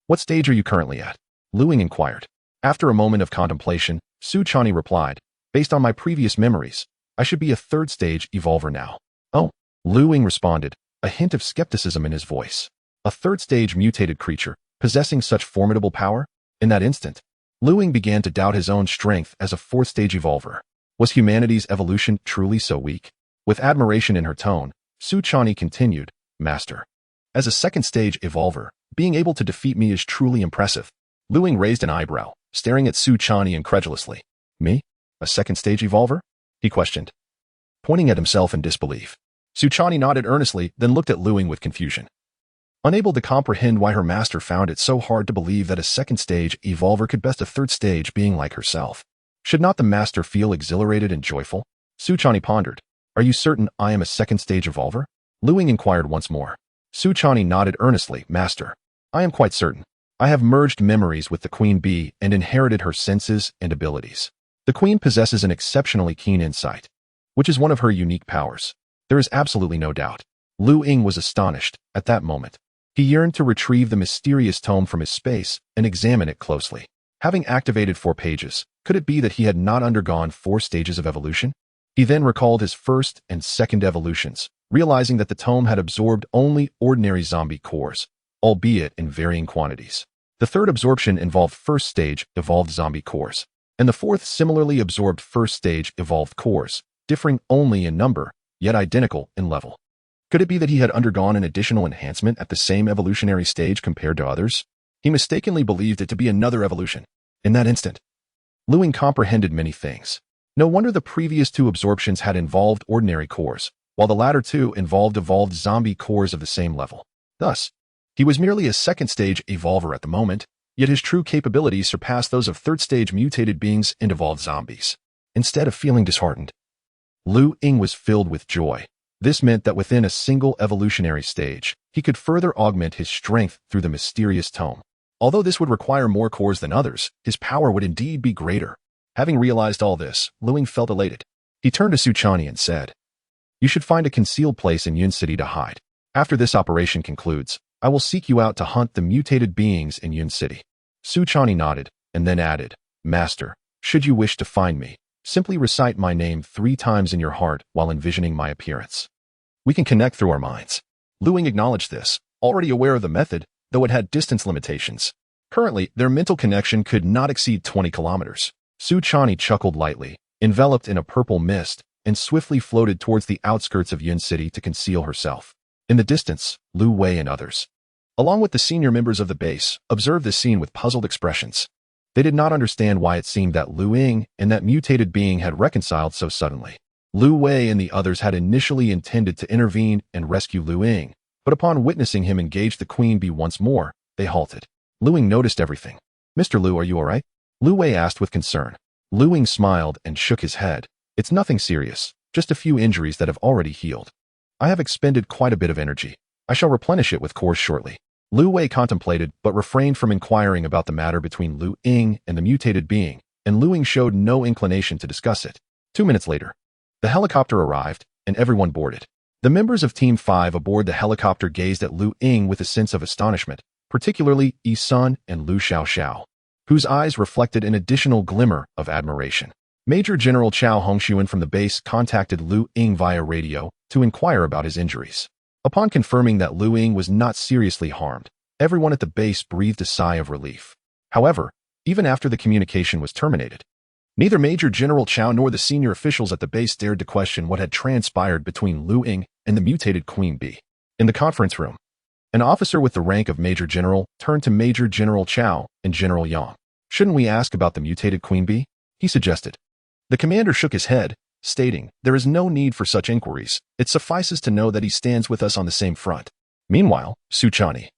what stage are you currently at? Lu Ying inquired. After a moment of contemplation, Su Chani replied, based on my previous memories, I should be a 3rd stage evolver now. Oh, Lu Ying responded, a hint of skepticism in his voice. A 3rd stage mutated creature, possessing such formidable power? In that instant, Lu Ying began to doubt his own strength as a 4th stage evolver. Was humanity's evolution truly so weak? With admiration in her tone, Su Chani continued, Master. As a 2nd stage evolver, being able to defeat me is truly impressive. Lu Ying raised an eyebrow, staring at Su Chani incredulously. Me? A 2nd stage evolver? He questioned, pointing at himself in disbelief. Su Chani nodded earnestly, then looked at Lu Ying with confusion. Unable to comprehend why her master found it so hard to believe that a 2nd stage evolver could best a 3rd stage being like herself. Should not the master feel exhilarated and joyful? Su Chani pondered. Are you certain I am a 2nd stage evolver? Lu Ying inquired once more. Su Chani nodded earnestly, Master. I am quite certain. I have merged memories with the queen bee and inherited her senses and abilities. The queen possesses an exceptionally keen insight, which is one of her unique powers. There is absolutely no doubt. Lu Ying was astonished at that moment. He yearned to retrieve the mysterious tome from his space and examine it closely. Having activated 4 pages, could it be that he had not undergone 4 stages of evolution? He then recalled his 1st and 2nd evolutions, realizing that the tome had absorbed only ordinary zombie cores, albeit in varying quantities. The 3rd absorption involved 1st stage evolved zombie cores, and the 4th similarly absorbed 1st stage evolved cores, differing only in number, yet identical in level. Could it be that he had undergone an additional enhancement at the same evolutionary stage compared to others? He mistakenly believed it to be another evolution. In that instant, Lu Ying comprehended many things. No wonder the previous 2 absorptions had involved ordinary cores, while the latter 2 involved evolved zombie cores of the same level. Thus, he was merely a 2nd stage evolver at the moment, yet his true capabilities surpassed those of 3rd stage mutated beings and evolved zombies. Instead of feeling disheartened, Lu Ying was filled with joy. This meant that within a single evolutionary stage, he could further augment his strength through the mysterious tome. Although this would require more cores than others, his power would indeed be greater. Having realized all this, Lu Ying felt elated. He turned to Su Chani and said, You should find a concealed place in Yun City to hide. After this operation concludes, I will seek you out to hunt the mutated beings in Yun City. Su Chani nodded, and then added, Master, should you wish to find me, simply recite my name 3 times in your heart while envisioning my appearance. We can connect through our minds. Lu Ying acknowledged this, already aware of the method, though it had distance limitations. Currently, their mental connection could not exceed 20 kilometers. Su Chani chuckled lightly, enveloped in a purple mist, and swiftly floated towards the outskirts of Yun City to conceal herself. In the distance, Lu Wei and others, along with the senior members of the base, observed this scene with puzzled expressions. They did not understand why it seemed that Lu Ying and that mutated being had reconciled so suddenly. Lu Wei and the others had initially intended to intervene and rescue Lu Ying, but upon witnessing him engage the queen bee once more, they halted. Lu Ying noticed everything. Mr. Lu, are you all right? Lu Wei asked with concern. Lu Ying smiled and shook his head. It's nothing serious, just a few injuries that have already healed. I have expended quite a bit of energy. I shall replenish it with cores shortly. Lu Wei contemplated but refrained from inquiring about the matter between Lu Ying and the mutated being, and Lu Ying showed no inclination to discuss it. 2 minutes later, the helicopter arrived, and everyone boarded. The members of Team 5 aboard the helicopter gazed at Lu Ying with a sense of astonishment, particularly Yi Sun and Lu Xiaoxiao, whose eyes reflected an additional glimmer of admiration. Major General Chao Hongxuan from the base contacted Lu Ying via radio to inquire about his injuries. Upon confirming that Lu Ying was not seriously harmed, everyone at the base breathed a sigh of relief. However, even after the communication was terminated, neither Major General Chao nor the senior officials at the base dared to question what had transpired between Lu Ying and the mutated queen bee. In the conference room, an officer with the rank of Major General turned to Major General Chao and General Yang. Shouldn't we ask about the mutated queen bee? he suggested. The commander shook his head, stating, "There is no need for such inquiries. It suffices to know that he stands with us on the same front." Meanwhile, Suchani,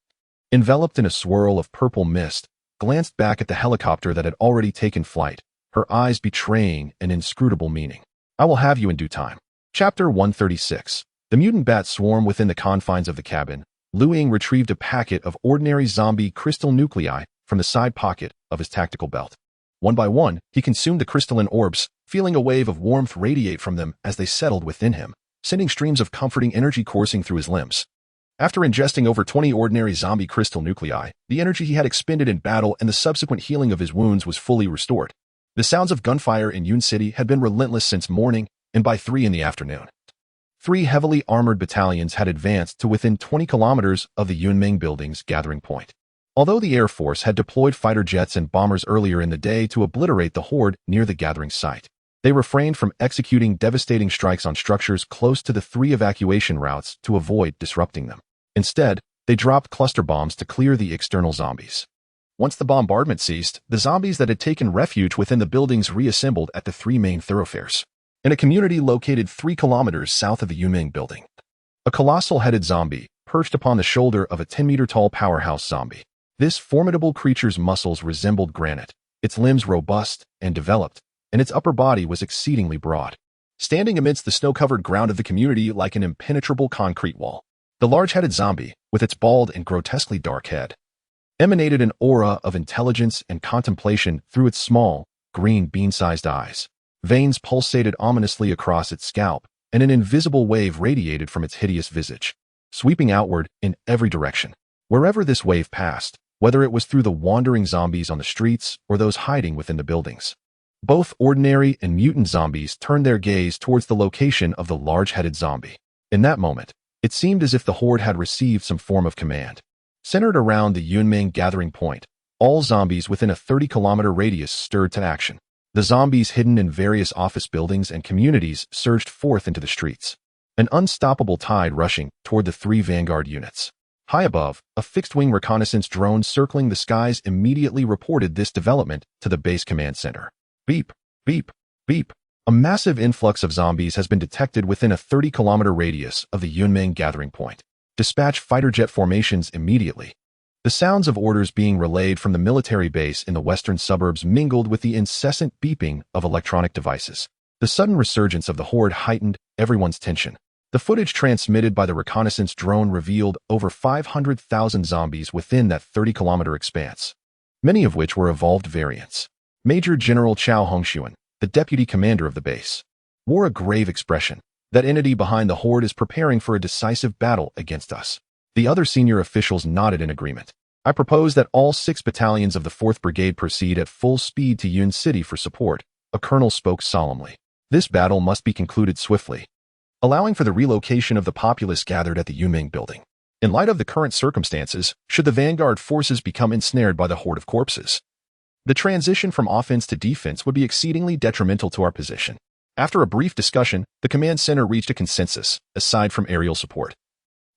enveloped in a swirl of purple mist, glanced back at the helicopter that had already taken flight, her eyes betraying an inscrutable meaning. "I will have you in due time." Chapter 136. The mutant bats swarm within the confines of the cabin. Lu Ying retrieved a packet of ordinary zombie crystal nuclei from the side pocket of his tactical belt. One by one, he consumed the crystalline orbs, feeling a wave of warmth radiate from them as they settled within him, sending streams of comforting energy coursing through his limbs. After ingesting over 20 ordinary zombie crystal nuclei, the energy he had expended in battle and the subsequent healing of his wounds was fully restored. The sounds of gunfire in Yun City had been relentless since morning, and by 3 in the afternoon, 3 heavily armored battalions had advanced to within 20 kilometers of the Yunming building's gathering point. Although the Air Force had deployed fighter jets and bombers earlier in the day to obliterate the horde near the gathering site, they refrained from executing devastating strikes on structures close to the 3 evacuation routes to avoid disrupting them. Instead, they dropped cluster bombs to clear the external zombies. Once the bombardment ceased, the zombies that had taken refuge within the buildings reassembled at the 3 main thoroughfares, in a community located 3 kilometers south of the Yunming building. A colossal-headed zombie perched upon the shoulder of a 10-meter-tall powerhouse zombie. This formidable creature's muscles resembled granite, its limbs robust and developed, and its upper body was exceedingly broad, standing amidst the snow-covered ground of the community like an impenetrable concrete wall. The large-headed zombie, with its bald and grotesquely dark head, emanated an aura of intelligence and contemplation through its small, green bean-sized eyes. Veins pulsated ominously across its scalp, and an invisible wave radiated from its hideous visage, sweeping outward in every direction. Wherever this wave passed, whether it was through the wandering zombies on the streets or those hiding within the buildings, both ordinary and mutant zombies turned their gaze towards the location of the large-headed zombie. In that moment, it seemed as if the horde had received some form of command. Centered around the Yunming gathering point, all zombies within a 30-kilometer radius stirred to action. The zombies hidden in various office buildings and communities surged forth into the streets, an unstoppable tide rushing toward the 3 vanguard units. High above, a fixed-wing reconnaissance drone circling the skies immediately reported this development to the base command center. Beep, beep, beep. A massive influx of zombies has been detected within a 30-kilometer radius of the Yunming gathering point. Dispatch fighter jet formations immediately. The sounds of orders being relayed from the military base in the western suburbs mingled with the incessant beeping of electronic devices. The sudden resurgence of the horde heightened everyone's tension. The footage transmitted by the reconnaissance drone revealed over 500,000 zombies within that 30-kilometer expanse, many of which were evolved variants. Major General Chao Hongxuan, the deputy commander of the base, wore a grave expression. That entity behind the horde is preparing for a decisive battle against us. The other senior officials nodded in agreement. I propose that all 6 battalions of the 4th Brigade proceed at full speed to Yun City for support, a colonel spoke solemnly. This battle must be concluded swiftly, allowing for the relocation of the populace gathered at the Yunming building. In light of the current circumstances, should the vanguard forces become ensnared by the horde of corpses, the transition from offense to defense would be exceedingly detrimental to our position. After a brief discussion, the command center reached a consensus, aside from aerial support.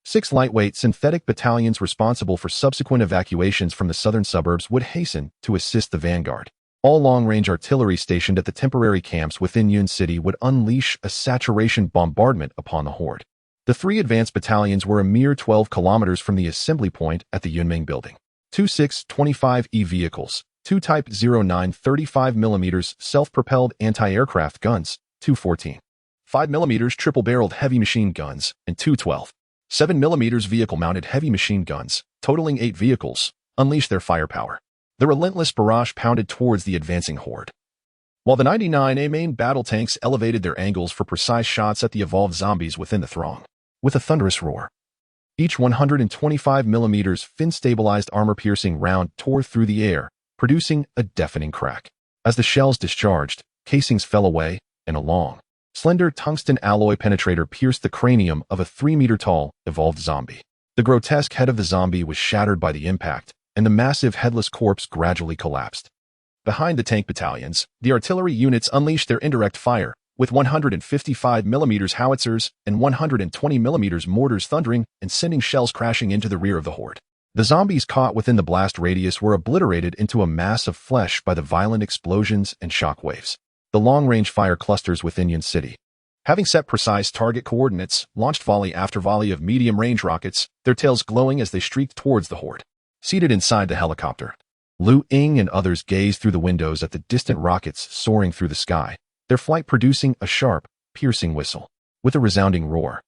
6 lightweight synthetic battalions responsible for subsequent evacuations from the southern suburbs would hasten to assist the vanguard. All long-range artillery stationed at the temporary camps within Yun City would unleash a saturation bombardment upon the horde. The 3 advanced battalions were a mere 12 kilometers from the assembly point at the Yunming building. 2 6.25E vehicles, 2 Type 09 35mm self-propelled anti-aircraft guns, 2 14. 5mm triple-barreled heavy machine guns, and 2 12. 7mm vehicle-mounted heavy machine guns, totaling 8 vehicles, unleashed their firepower. The relentless barrage pounded towards the advancing horde, while the 99A main battle tanks elevated their angles for precise shots at the evolved zombies within the throng. With a thunderous roar, each 125mm fin-stabilized armor-piercing round tore through the air, producing a deafening crack. As the shells discharged, casings fell away, and a long, slender tungsten alloy penetrator pierced the cranium of a 3-meter-tall, evolved zombie. The grotesque head of the zombie was shattered by the impact, and the massive headless corpse gradually collapsed. Behind the tank battalions, the artillery units unleashed their indirect fire, with 155mm howitzers and 120mm mortars thundering and sending shells crashing into the rear of the horde. The zombies caught within the blast radius were obliterated into a mass of flesh by the violent explosions and shockwaves. The long-range fire clusters within Ying City. Having set precise target coordinates, launched volley after volley of medium-range rockets, their tails glowing as they streaked towards the horde. Seated inside the helicopter, Ying and others gazed through the windows at the distant rockets soaring through the sky, their flight producing a sharp, piercing whistle. With a resounding roar,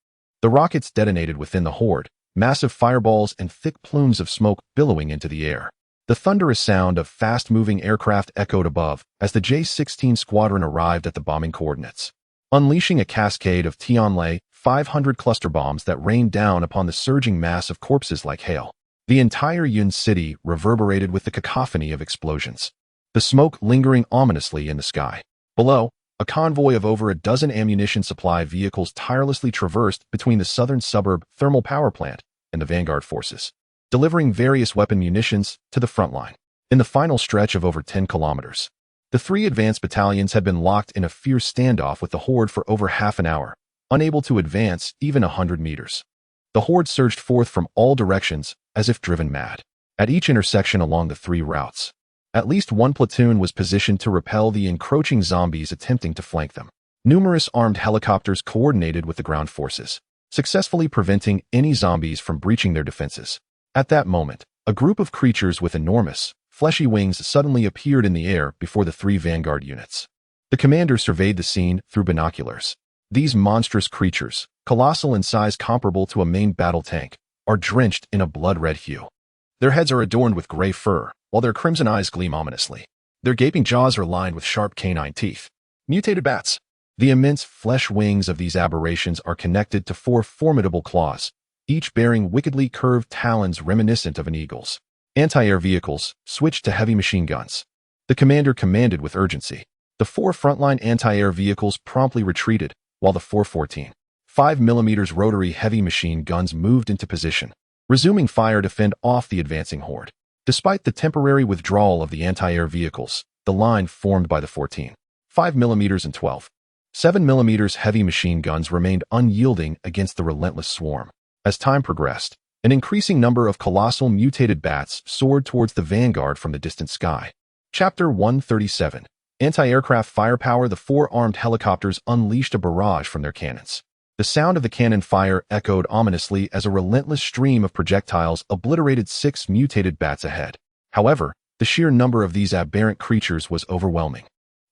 the rockets detonated within the horde, massive fireballs and thick plumes of smoke billowing into the air. The thunderous sound of fast-moving aircraft echoed above as the J-16 squadron arrived at the bombing coordinates, unleashing a cascade of Tianlai 500 cluster bombs that rained down upon the surging mass of corpses like hail. The entire Ying City reverberated with the cacophony of explosions, the smoke lingering ominously in the sky. Below, a convoy of over a dozen ammunition supply vehicles tirelessly traversed between the southern suburb thermal power plant and the vanguard forces, delivering various weapon munitions to the front line. In the final stretch of over 10 kilometers, the three advanced battalions had been locked in a fierce standoff with the horde for over half an hour, unable to advance even 100 meters. The horde surged forth from all directions as if driven mad. At each intersection along the three routes, at least one platoon was positioned to repel the encroaching zombies attempting to flank them. Numerous armed helicopters coordinated with the ground forces, successfully preventing any zombies from breaching their defenses. At that moment, a group of creatures with enormous, fleshy wings suddenly appeared in the air before the three vanguard units. The commander surveyed the scene through binoculars. These monstrous creatures, colossal in size comparable to a main battle tank, are drenched in a blood-red hue. Their heads are adorned with gray fur, while their crimson eyes gleam ominously. Their gaping jaws are lined with sharp canine teeth. Mutated bats. The immense flesh wings of these aberrations are connected to four formidable claws, each bearing wickedly curved talons reminiscent of an eagle's. Anti-air vehicles switched to heavy machine guns. The commander commanded with urgency. The four frontline anti-air vehicles promptly retreated, while the 414, 5mm rotary heavy machine guns moved into position, resuming fire to fend off the advancing horde. Despite the temporary withdrawal of the anti-air vehicles, the line formed by the 14, 5mm and 12, 7mm heavy machine guns remained unyielding against the relentless swarm. As time progressed, an increasing number of colossal mutated bats soared towards the vanguard from the distant sky. Chapter 137. Anti-aircraft firepower. The four armed helicopters unleashed a barrage from their cannons. The sound of the cannon fire echoed ominously as a relentless stream of projectiles obliterated 6 mutated bats ahead. However, the sheer number of these aberrant creatures was overwhelming.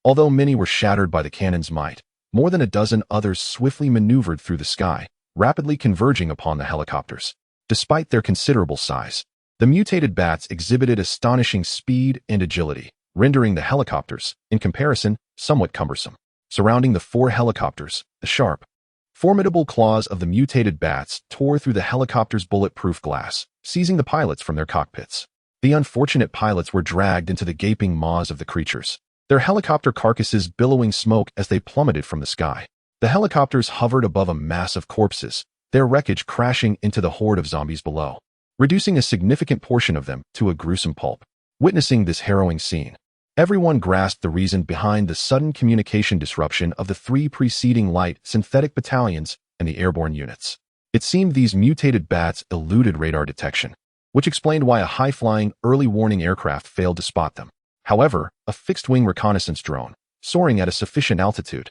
Although many were shattered by the cannon's might, more than a dozen others swiftly maneuvered through the sky, rapidly converging upon the helicopters. Despite their considerable size, the mutated bats exhibited astonishing speed and agility, rendering the helicopters, in comparison, somewhat cumbersome. Surrounding the 4 helicopters, the sharp, formidable claws of the mutated bats tore through the helicopter's bulletproof glass, seizing the pilots from their cockpits. The unfortunate pilots were dragged into the gaping maws of the creatures, their helicopter carcasses billowing smoke as they plummeted from the sky. The helicopters hovered above a mass of corpses, their wreckage crashing into the horde of zombies below, reducing a significant portion of them to a gruesome pulp. Witnessing this harrowing scene, everyone grasped the reason behind the sudden communication disruption of the 3 preceding light synthetic battalions and the airborne units. It seemed these mutated bats eluded radar detection, which explained why a high-flying, early warning aircraft failed to spot them. However, a fixed-wing reconnaissance drone, soaring at a sufficient altitude,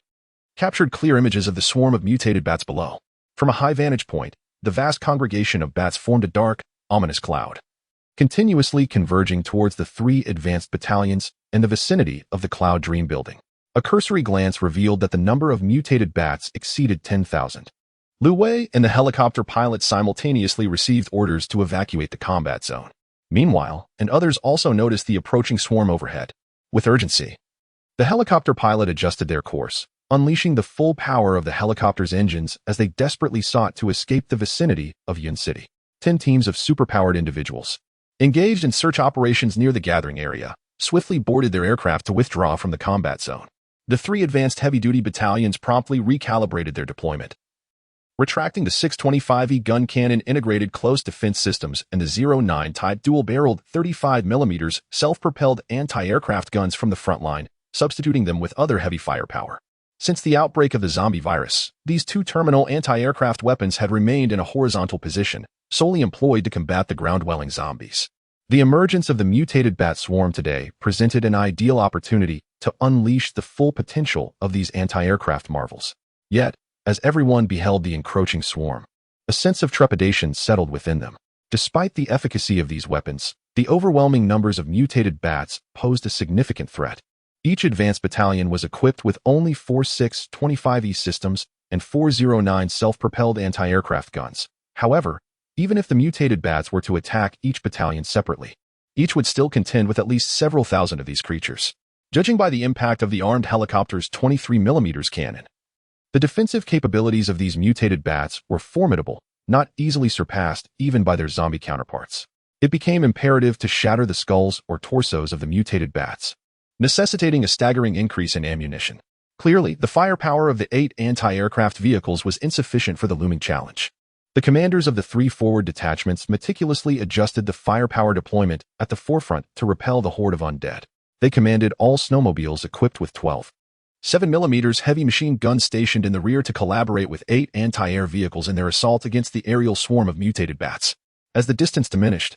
captured clear images of the swarm of mutated bats below. From a high vantage point, the vast congregation of bats formed a dark, ominous cloud, continuously converging towards the 3 advanced battalions in the vicinity of the Cloud Dream building. A cursory glance revealed that the number of mutated bats exceeded 10,000. Lu Wei and the helicopter pilot simultaneously received orders to evacuate the combat zone. Meanwhile, and others also noticed the approaching swarm overhead. With urgency, the helicopter pilot adjusted their course, unleashing the full power of the helicopter's engines as they desperately sought to escape the vicinity of Ying City. 10 teams of superpowered individuals, engaged in search operations near the gathering area, swiftly boarded their aircraft to withdraw from the combat zone. The 3 advanced heavy-duty battalions promptly recalibrated their deployment, retracting the 625E gun cannon integrated close defense systems and the 09 type dual-barreled 35mm self-propelled anti-aircraft guns from the front line, substituting them with other heavy firepower. Since the outbreak of the zombie virus, these two terminal anti-aircraft weapons had remained in a horizontal position, solely employed to combat the ground-dwelling zombies. The emergence of the mutated bat swarm today presented an ideal opportunity to unleash the full potential of these anti-aircraft marvels. Yet, as everyone beheld the encroaching swarm, a sense of trepidation settled within them. Despite the efficacy of these weapons, the overwhelming numbers of mutated bats posed a significant threat. Each advanced battalion was equipped with only 4 6-25E systems and 409 self-propelled anti-aircraft guns. However, even if the mutated bats were to attack each battalion separately, each would still contend with at least several thousand of these creatures. Judging by the impact of the armed helicopter's 23mm cannon, the defensive capabilities of these mutated bats were formidable, not easily surpassed even by their zombie counterparts. It became imperative to shatter the skulls or torsos of the mutated bats, necessitating a staggering increase in ammunition. Clearly, the firepower of the 8 anti-aircraft vehicles was insufficient for the looming challenge. The commanders of the 3 forward detachments meticulously adjusted the firepower deployment at the forefront to repel the horde of undead. They commanded all snowmobiles equipped with 12 7mm heavy machine guns stationed in the rear to collaborate with 8 anti-air vehicles in their assault against the aerial swarm of mutated bats. As the distance diminished,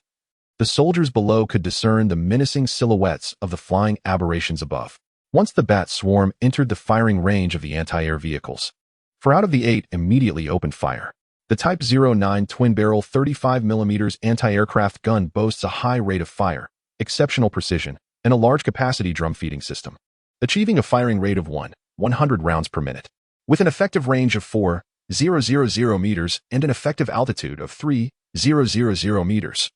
the soldiers below could discern the menacing silhouettes of the flying aberrations above. Once the bat swarm entered the firing range of the anti-air vehicles, 4 out of the 8 immediately opened fire. The Type 09 twin-barrel 35mm anti-aircraft gun boasts a high rate of fire, exceptional precision, and a large capacity drum feeding system, achieving a firing rate of 100 rounds per minute. With an effective range of 4,000 meters and an effective altitude of 3,000 meters,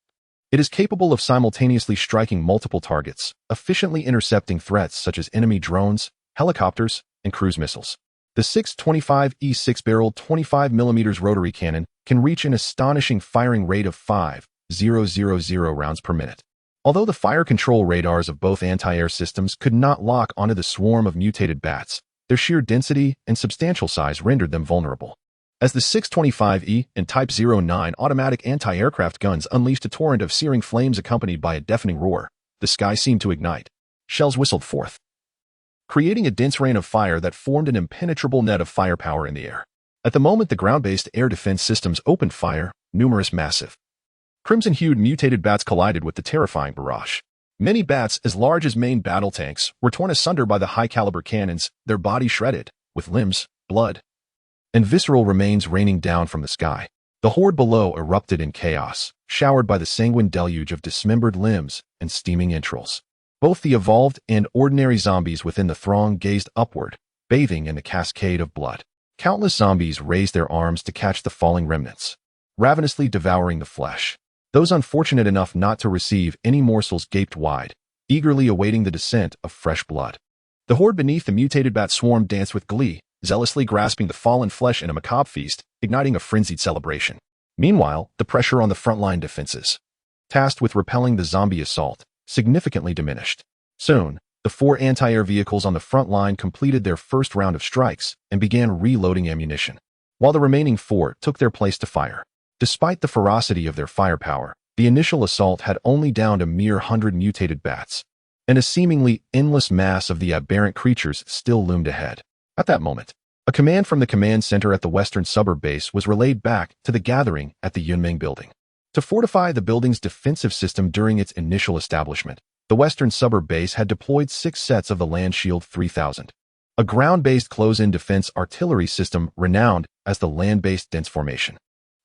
it is capable of simultaneously striking multiple targets, efficiently intercepting threats such as enemy drones, helicopters, and cruise missiles. The 625E 6-barrel 25mm rotary cannon can reach an astonishing firing rate of 5,000 rounds per minute. Although the fire control radars of both anti-air systems could not lock onto the swarm of mutated bats, their sheer density and substantial size rendered them vulnerable. As the 625E and Type 09 automatic anti-aircraft guns unleashed a torrent of searing flames accompanied by a deafening roar, the sky seemed to ignite. Shells whistled forth, creating a dense rain of fire that formed an impenetrable net of firepower in the air. At the moment the ground-based air defense systems opened fire, numerous massive, crimson-hued mutated bats collided with the terrifying barrage. Many bats as large as main battle tanks were torn asunder by the high-caliber cannons, their bodies shredded, with limbs, blood, and visceral remains raining down from the sky. The horde below erupted in chaos, showered by the sanguine deluge of dismembered limbs and steaming entrails. Both the evolved and ordinary zombies within the throng gazed upward, bathing in a cascade of blood. Countless zombies raised their arms to catch the falling remnants, ravenously devouring the flesh. Those unfortunate enough not to receive any morsels gaped wide, eagerly awaiting the descent of fresh blood. The horde beneath the mutated bat swarm danced with glee, zealously grasping the fallen flesh in a macabre feast, igniting a frenzied celebration. Meanwhile, the pressure on the frontline defenses, tasked with repelling the zombie assault, significantly diminished. Soon, the 4 anti-air vehicles on the front line completed their first round of strikes and began reloading ammunition, while the remaining 4 took their place to fire. Despite the ferocity of their firepower, the initial assault had only downed a mere 100 mutated bats, and a seemingly endless mass of the aberrant creatures still loomed ahead. At that moment, a command from the command center at the western suburb base was relayed back to the gathering at the Yunmeng building. To fortify the building's defensive system during its initial establishment, the western suburb base had deployed 6 sets of the Land Shield 3000, a ground-based close-in defense artillery system renowned as the land-based dense formation.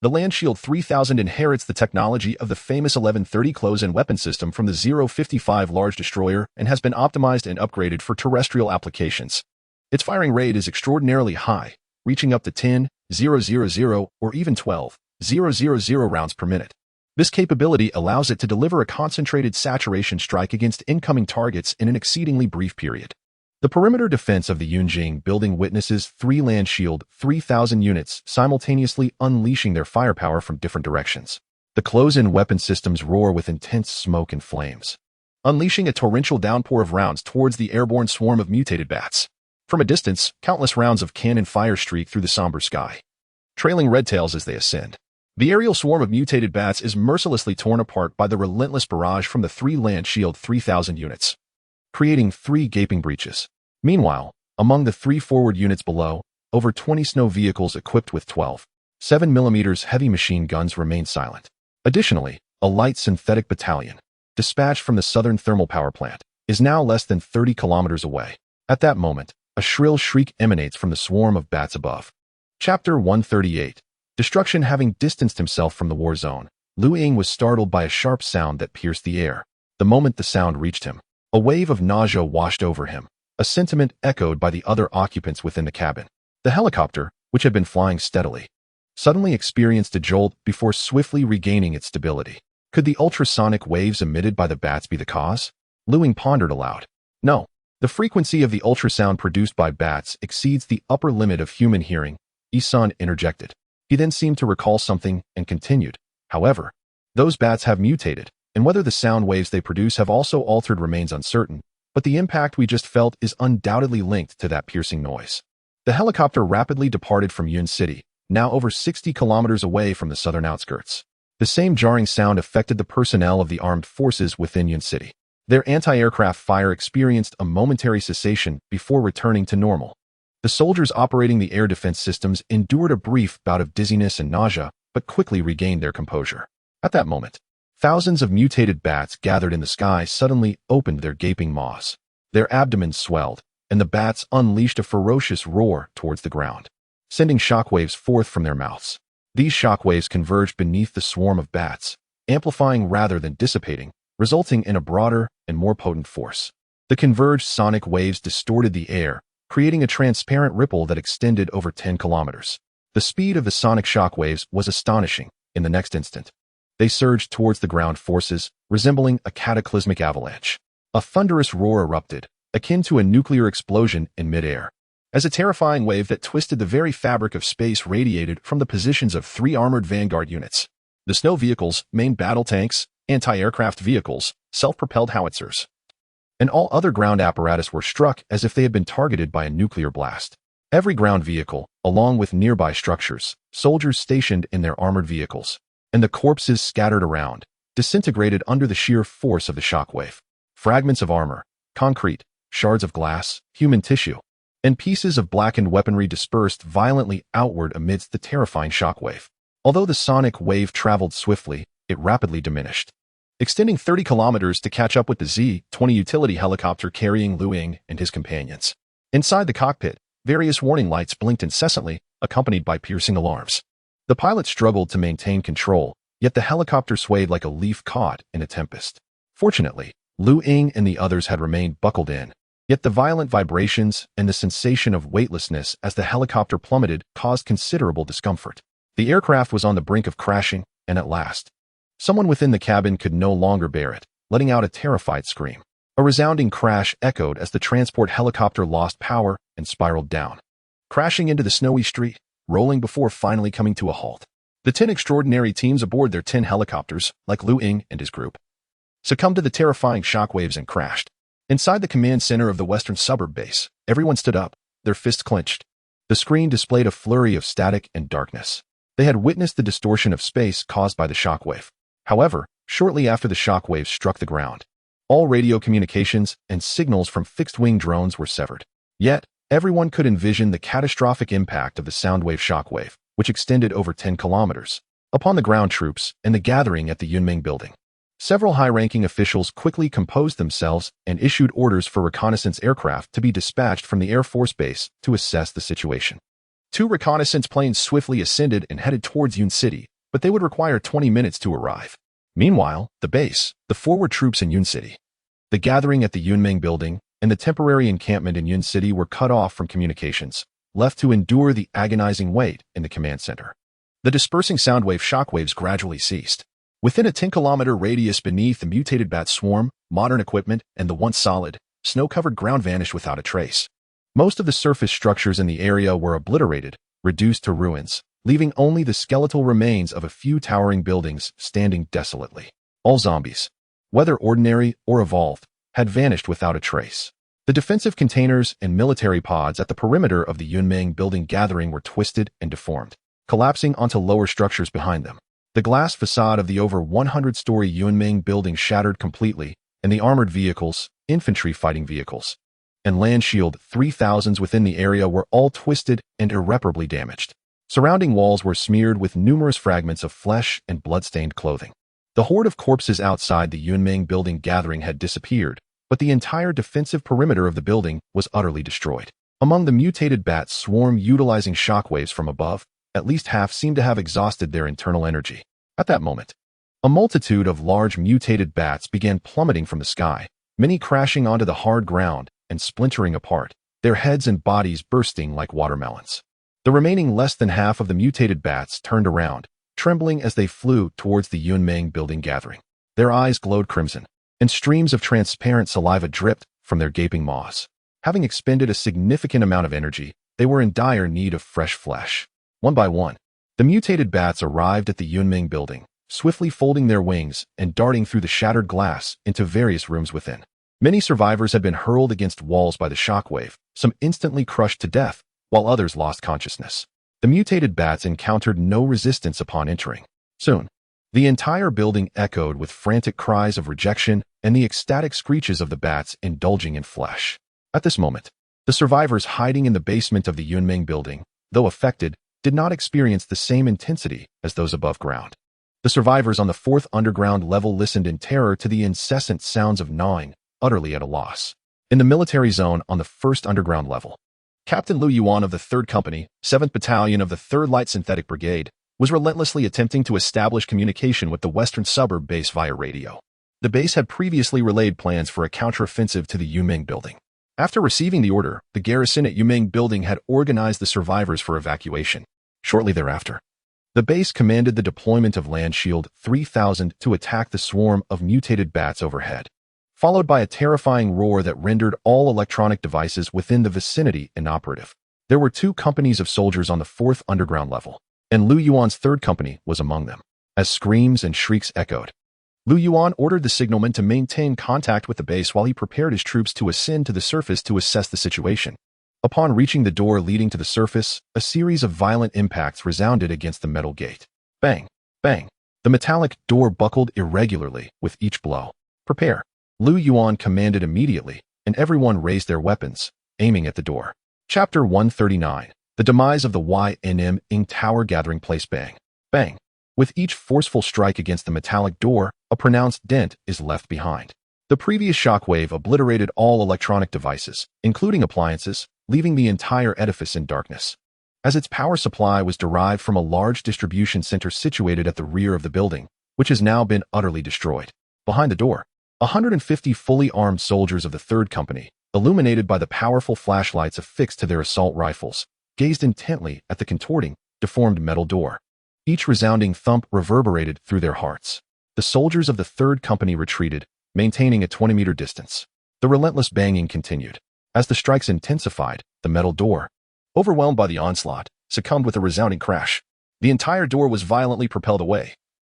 The Land Shield 3000 inherits the technology of the famous 1130 close-in weapon system from the 055 large destroyer and has been optimized and upgraded for terrestrial applications. Its firing rate is extraordinarily high, reaching up to 10,000 or even 12,000 rounds per minute. This capability allows it to deliver a concentrated saturation strike against incoming targets in an exceedingly brief period. The perimeter defense of the Yunjing building witnesses 3 Land Shield 3000 units simultaneously unleashing their firepower from different directions. The close-in weapon systems roar with intense smoke and flames, unleashing a torrential downpour of rounds towards the airborne swarm of mutated bats. From a distance, countless rounds of cannon fire streak through the somber sky, trailing red tails as they ascend. The aerial swarm of mutated bats is mercilessly torn apart by the relentless barrage from the 3 Land Shield 3000 units, creating 3 gaping breaches. Meanwhile, Among the 3 forward units below, over 20 snow vehicles equipped with 12 7mm heavy machine guns remained silent. Additionally, a light synthetic battalion, dispatched from the southern thermal power plant, is now less than 30 kilometers away. At that moment, a shrill shriek emanates from the swarm of bats above. Chapter 138. Destruction. Having distanced himself from the war zone, Ying was startled by a sharp sound that pierced the air. The moment the sound reached him, a wave of nausea washed over him, a sentiment echoed by the other occupants within the cabin. The helicopter, which had been flying steadily, suddenly experienced a jolt before swiftly regaining its stability. Could the ultrasonic waves emitted by the bats be the cause? Ying pondered aloud. No. The frequency of the ultrasound produced by bats exceeds the upper limit of human hearing, Isan interjected. He then seemed to recall something and continued. However, those bats have mutated, and whether the sound waves they produce have also altered remains uncertain, but the impact we just felt is undoubtedly linked to that piercing noise. The helicopter rapidly departed from Yun City, now over 60 kilometers away from the southern outskirts. The same jarring sound affected the personnel of the armed forces within Yun City. Their anti-aircraft fire experienced a momentary cessation before returning to normal. The soldiers operating the air defense systems endured a brief bout of dizziness and nausea, but quickly regained their composure. At that moment, thousands of mutated bats gathered in the sky suddenly opened their gaping maws. Their abdomens swelled, and the bats unleashed a ferocious roar towards the ground, sending shockwaves forth from their mouths. These shockwaves converged beneath the swarm of bats, amplifying rather than dissipating, resulting in a broader and more potent force. The converged sonic waves distorted the air, creating a transparent ripple that extended over 10 kilometers. The speed of the sonic shockwaves was astonishing. In the next instant, they surged towards the ground forces, resembling a cataclysmic avalanche. A thunderous roar erupted, akin to a nuclear explosion in midair, as a terrifying wave that twisted the very fabric of space radiated from the positions of 3 armored vanguard units. The snow vehicles, main battle tanks, anti-aircraft vehicles, self-propelled howitzers, and all other ground apparatus were struck as if they had been targeted by a nuclear blast. Every ground vehicle, along with nearby structures, soldiers stationed in their armored vehicles, and the corpses scattered around, disintegrated under the sheer force of the shockwave. Fragments of armor, concrete, shards of glass, human tissue, and pieces of blackened weaponry dispersed violently outward amidst the terrifying shockwave. Although the sonic wave traveled swiftly, it rapidly diminished, extending 30 kilometers to catch up with the Z-20 utility helicopter carrying Ying and his companions. Inside the cockpit, various warning lights blinked incessantly, accompanied by piercing alarms. The pilot struggled to maintain control, yet the helicopter swayed like a leaf caught in a tempest. Fortunately, Ying and the others had remained buckled in, yet the violent vibrations and the sensation of weightlessness as the helicopter plummeted caused considerable discomfort. The aircraft was on the brink of crashing, and at last, someone within the cabin could no longer bear it, letting out a terrified scream. A resounding crash echoed as the transport helicopter lost power and spiraled down, crashing into the snowy street, rolling before finally coming to a halt. The 10 extraordinary teams aboard their 10 helicopters, like Ying and his group, succumbed to the terrifying shockwaves and crashed. Inside the command center of the western suburb base, everyone stood up, their fists clenched. The screen displayed a flurry of static and darkness. They had witnessed the distortion of space caused by the shockwave. However, shortly after the shockwaves struck the ground, all radio communications and signals from fixed-wing drones were severed. Yet, everyone could envision the catastrophic impact of the soundwave shockwave, which extended over 10 kilometers, upon the ground troops and the gathering at the Yunming building. Several high-ranking officials quickly composed themselves and issued orders for reconnaissance aircraft to be dispatched from the Air Force Base to assess the situation. 2 reconnaissance planes swiftly ascended and headed towards Yun City, but they would require 20 minutes to arrive. Meanwhile, the base, the forward troops in Yun City, the gathering at the Yunming building, and the temporary encampment in Yun City were cut off from communications, left to endure the agonizing wait in the command center. The dispersing soundwave shockwaves gradually ceased. Within a 10-kilometer radius beneath the mutated bat swarm, modern equipment, and the once solid, snow-covered ground vanished without a trace. Most of the surface structures in the area were obliterated, reduced to ruins, leaving only the skeletal remains of a few towering buildings standing desolately. All zombies, whether ordinary or evolved, had vanished without a trace. The defensive containers and military pods at the perimeter of the Yunming building gathering were twisted and deformed, collapsing onto lower structures behind them. The glass facade of the over 100-story Yunming building shattered completely, and the armored vehicles, infantry fighting vehicles, and land shield 3000s within the area were all twisted and irreparably damaged. Surrounding walls were smeared with numerous fragments of flesh and blood-stained clothing. The horde of corpses outside the Yunmeng building gathering had disappeared, but the entire defensive perimeter of the building was utterly destroyed. Among the mutated bats swarm utilizing shockwaves from above, at least half seemed to have exhausted their internal energy. At that moment, a multitude of large mutated bats began plummeting from the sky, many crashing onto the hard ground and splintering apart, their heads and bodies bursting like watermelons. The remaining less than half of the mutated bats turned around, trembling as they flew towards the Yunmeng building gathering. Their eyes glowed crimson, and streams of transparent saliva dripped from their gaping maws. Having expended a significant amount of energy, they were in dire need of fresh flesh. One by one, the mutated bats arrived at the Yunmeng building, swiftly folding their wings and darting through the shattered glass into various rooms within. Many survivors had been hurled against walls by the shockwave, some instantly crushed to death, while others lost consciousness. The mutated bats encountered no resistance upon entering. Soon, the entire building echoed with frantic cries of rejection and the ecstatic screeches of the bats indulging in flesh. At this moment, the survivors hiding in the basement of the Yunmeng building, though affected, did not experience the same intensity as those above ground. The survivors on the 4th underground level listened in terror to the incessant sounds of gnawing, utterly at a loss. In the military zone on the 1st underground level, Captain Lu Yuan of the 3rd Company, 7th Battalion of the 3rd Light Synthetic Brigade, was relentlessly attempting to establish communication with the western suburb base via radio. The base had previously relayed plans for a counteroffensive to the Yunmeng building. After receiving the order, the garrison at Yunmeng building had organized the survivors for evacuation. Shortly thereafter, the base commanded the deployment of Land Shield 3000 to attack the swarm of mutated bats overhead, followed by a terrifying roar that rendered all electronic devices within the vicinity inoperative. There were 2 companies of soldiers on the 4th underground level, and Lu Yuan's 3rd company was among them. As screams and shrieks echoed, Lu Yuan ordered the signalman to maintain contact with the base while he prepared his troops to ascend to the surface to assess the situation. Upon reaching the door leading to the surface, a series of violent impacts resounded against the metal gate. Bang! Bang! The metallic door buckled irregularly with each blow. Prepare! Lu Yuan commanded immediately, and everyone raised their weapons, aiming at the door. Chapter 139. The Demise of the Ying Tower Gathering Place. Bang! Bang! With each forceful strike against the metallic door, a pronounced dent is left behind. The previous shockwave obliterated all electronic devices, including appliances, leaving the entire edifice in darkness. As its power supply was derived from a large distribution center situated at the rear of the building, which has now been utterly destroyed. Behind the door, 150 fully armed soldiers of the 3rd Company, illuminated by the powerful flashlights affixed to their assault rifles, gazed intently at the contorting, deformed metal door. Each resounding thump reverberated through their hearts. The soldiers of the 3rd Company retreated, maintaining a 20-meter distance. The relentless banging continued. As the strikes intensified, the metal door, overwhelmed by the onslaught, succumbed with a resounding crash. The entire door was violently propelled away,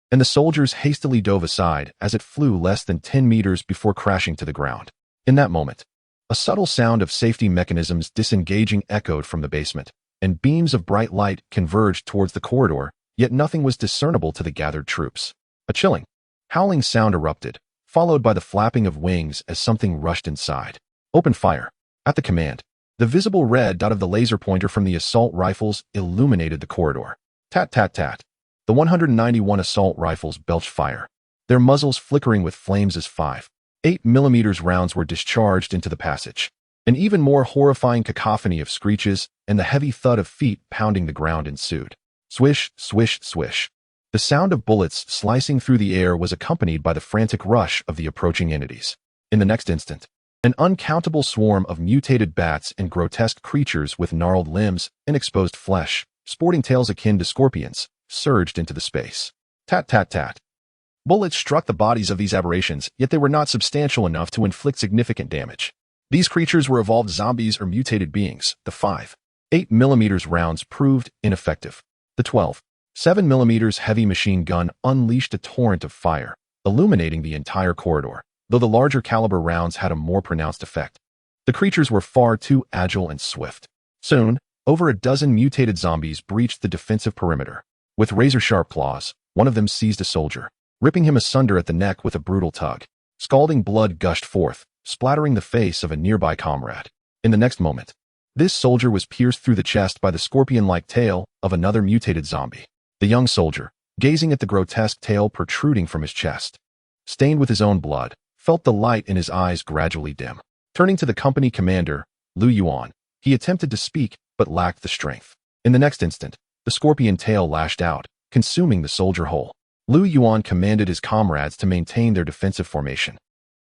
and the soldiers hastily dove aside as it flew less than 10 meters before crashing to the ground. In that moment, a subtle sound of safety mechanisms disengaging echoed from the basement, and beams of bright light converged towards the corridor, yet nothing was discernible to the gathered troops. A chilling, howling sound erupted, followed by the flapping of wings as something rushed inside. Open fire! At the command, the visible red dot of the laser pointer from the assault rifles illuminated the corridor. Tat tat tat. The 191 assault rifles belched fire, their muzzles flickering with flames as 5.8mm rounds were discharged into the passage. An even more horrifying cacophony of screeches and the heavy thud of feet pounding the ground ensued. Swish, swish, swish. The sound of bullets slicing through the air was accompanied by the frantic rush of the approaching entities. In the next instant, an uncountable swarm of mutated bats and grotesque creatures with gnarled limbs and exposed flesh, sporting tails akin to scorpions, surged into the space. Tat tat tat. Bullets struck the bodies of these aberrations, yet they were not substantial enough to inflict significant damage. These creatures were evolved zombies or mutated beings. The 5.8mm rounds proved ineffective. The 12.7mm heavy machine gun unleashed a torrent of fire, illuminating the entire corridor, though the larger caliber rounds had a more pronounced effect. The creatures were far too agile and swift. Soon, over a dozen mutated zombies breached the defensive perimeter. With razor-sharp claws, one of them seized a soldier, ripping him asunder at the neck with a brutal tug. Scalding blood gushed forth, splattering the face of a nearby comrade. In the next moment, this soldier was pierced through the chest by the scorpion-like tail of another mutated zombie. The young soldier, gazing at the grotesque tail protruding from his chest, stained with his own blood, felt the light in his eyes gradually dim. Turning to the company commander, Lu Yuan, he attempted to speak but lacked the strength. In the next instant, the scorpion tail lashed out, consuming the soldier whole. Lu Yuan commanded his comrades to maintain their defensive formation.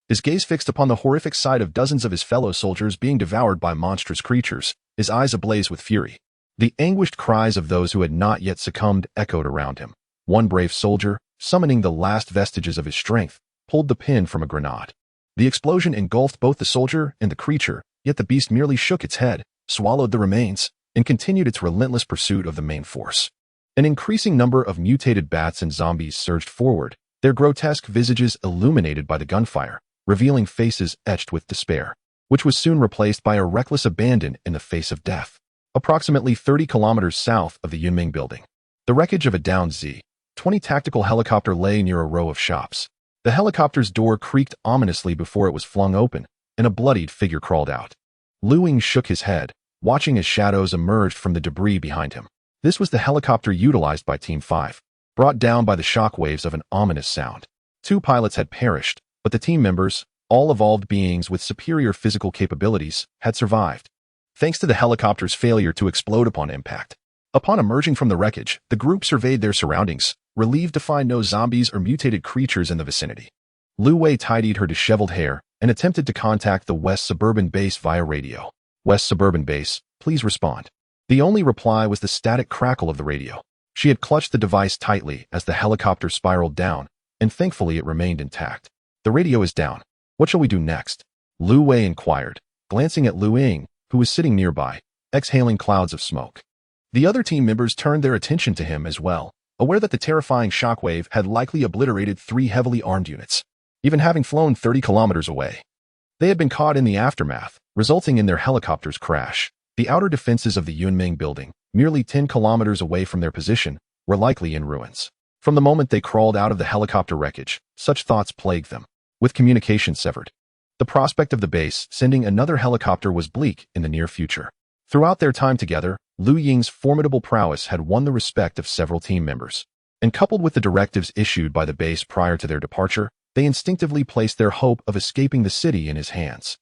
His gaze fixed upon the horrific sight of dozens of his fellow soldiers being devoured by monstrous creatures, his eyes ablaze with fury. The anguished cries of those who had not yet succumbed echoed around him. One brave soldier, summoning the last vestiges of his strength, pulled the pin from a grenade. The explosion engulfed both the soldier and the creature, yet the beast merely shook its head, swallowed the remains, and continued its relentless pursuit of the main force. An increasing number of mutated bats and zombies surged forward, their grotesque visages illuminated by the gunfire, revealing faces etched with despair, which was soon replaced by a reckless abandon in the face of death. Approximately 30 kilometers south of the Yunming building, the wreckage of a downed Z-20 tactical helicopter lay near a row of shops. The helicopter's door creaked ominously before it was flung open, and a bloodied figure crawled out. Lu Ying shook his head, watching as shadows emerged from the debris behind him. This was the helicopter utilized by Team 5, brought down by the shockwaves of an ominous sound. 2 pilots had perished, but the team members, all evolved beings with superior physical capabilities, had survived, thanks to the helicopter's failure to explode upon impact. Upon emerging from the wreckage, the group surveyed their surroundings, relieved to find no zombies or mutated creatures in the vicinity. Lu Wei tidied her disheveled hair and attempted to contact the West Suburban Base via radio. West Suburban Base, please respond. The only reply was the static crackle of the radio. She had clutched the device tightly as the helicopter spiraled down, and thankfully it remained intact. The radio is down. What shall we do next? Lu Wei inquired, glancing at Lu Ying, who was sitting nearby, exhaling clouds of smoke. The other team members turned their attention to him as well, aware that the terrifying shockwave had likely obliterated 3 heavily armed units, even having flown 30 kilometers away. They had been caught in the aftermath, resulting in their helicopter's crash. The outer defenses of the Yunming building, merely 10 kilometers away from their position, were likely in ruins. From the moment they crawled out of the helicopter wreckage, such thoughts plagued them. With communication severed, the prospect of the base sending another helicopter was bleak in the near future. Throughout their time together, Lu Ying's formidable prowess had won the respect of several team members. And coupled with the directives issued by the base prior to their departure, they instinctively placed their hope of escaping the city in his hands.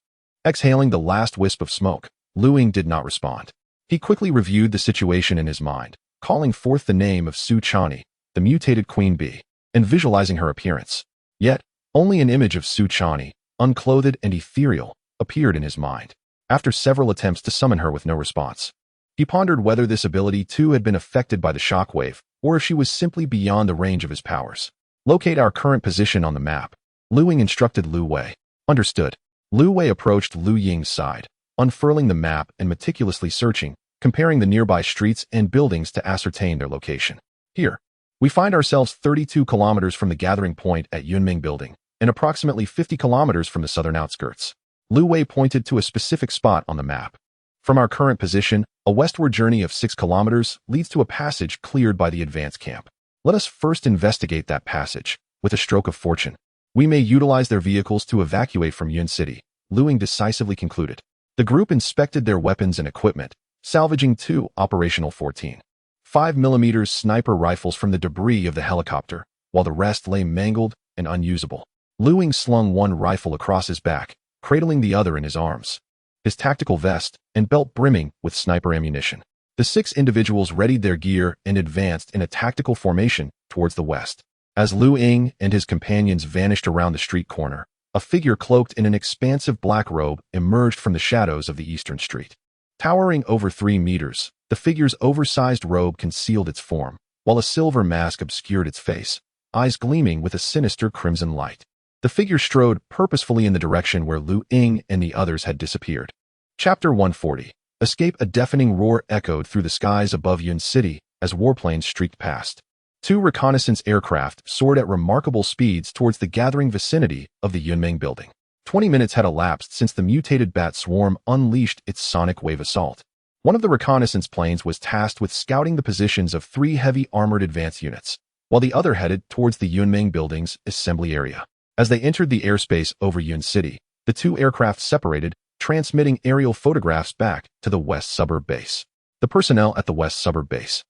Exhaling the last wisp of smoke, Lu Ying did not respond. He quickly reviewed the situation in his mind, calling forth the name of Su Chani, the mutated queen bee, and visualizing her appearance. Yet, only an image of Su Chani, unclothed and ethereal, appeared in his mind. After several attempts to summon her with no response, he pondered whether this ability too had been affected by the shockwave, or if she was simply beyond the range of his powers. Locate our current position on the map, Lu Ying instructed Lu Wei. Understood. Lu Wei approached Lu Ying's side, unfurling the map and meticulously searching, comparing the nearby streets and buildings to ascertain their location. Here, we find ourselves 32 kilometers from the gathering point at Yunming building, and approximately 50 kilometers from the southern outskirts. Lu Wei pointed to a specific spot on the map. From our current position, a westward journey of 6 kilometers leads to a passage cleared by the advance camp. Let us first investigate that passage. With a stroke of fortune, we may utilize their vehicles to evacuate from Yun City, Lu Ying decisively concluded. The group inspected their weapons and equipment, salvaging 2 operational 14.5mm sniper rifles from the debris of the helicopter, while the rest lay mangled and unusable. Lu Ying slung one rifle across his back, cradling the other in his arms, his tactical vest and belt brimming with sniper ammunition. The 6 individuals readied their gear and advanced in a tactical formation towards the west. As Lu Ying and his companions vanished around the street corner, a figure cloaked in an expansive black robe emerged from the shadows of the eastern street. Towering over 3 meters, the figure's oversized robe concealed its form, while a silver mask obscured its face, eyes gleaming with a sinister crimson light. The figure strode purposefully in the direction where Lu Ying and the others had disappeared. Chapter 140. Escape. A deafening roar echoed through the skies above Yun City as warplanes streaked past. 2 reconnaissance aircraft soared at remarkable speeds towards the gathering vicinity of the Yunming building. 20 minutes had elapsed since the mutated bat swarm unleashed its sonic wave assault. One of the reconnaissance planes was tasked with scouting the positions of 3 heavy armored advance units, while the other headed towards the Yunming building's assembly area. As they entered the airspace over Yun City, the 2 aircraft separated, transmitting aerial photographs back to the West Suburb base. The personnel at the West Suburb base,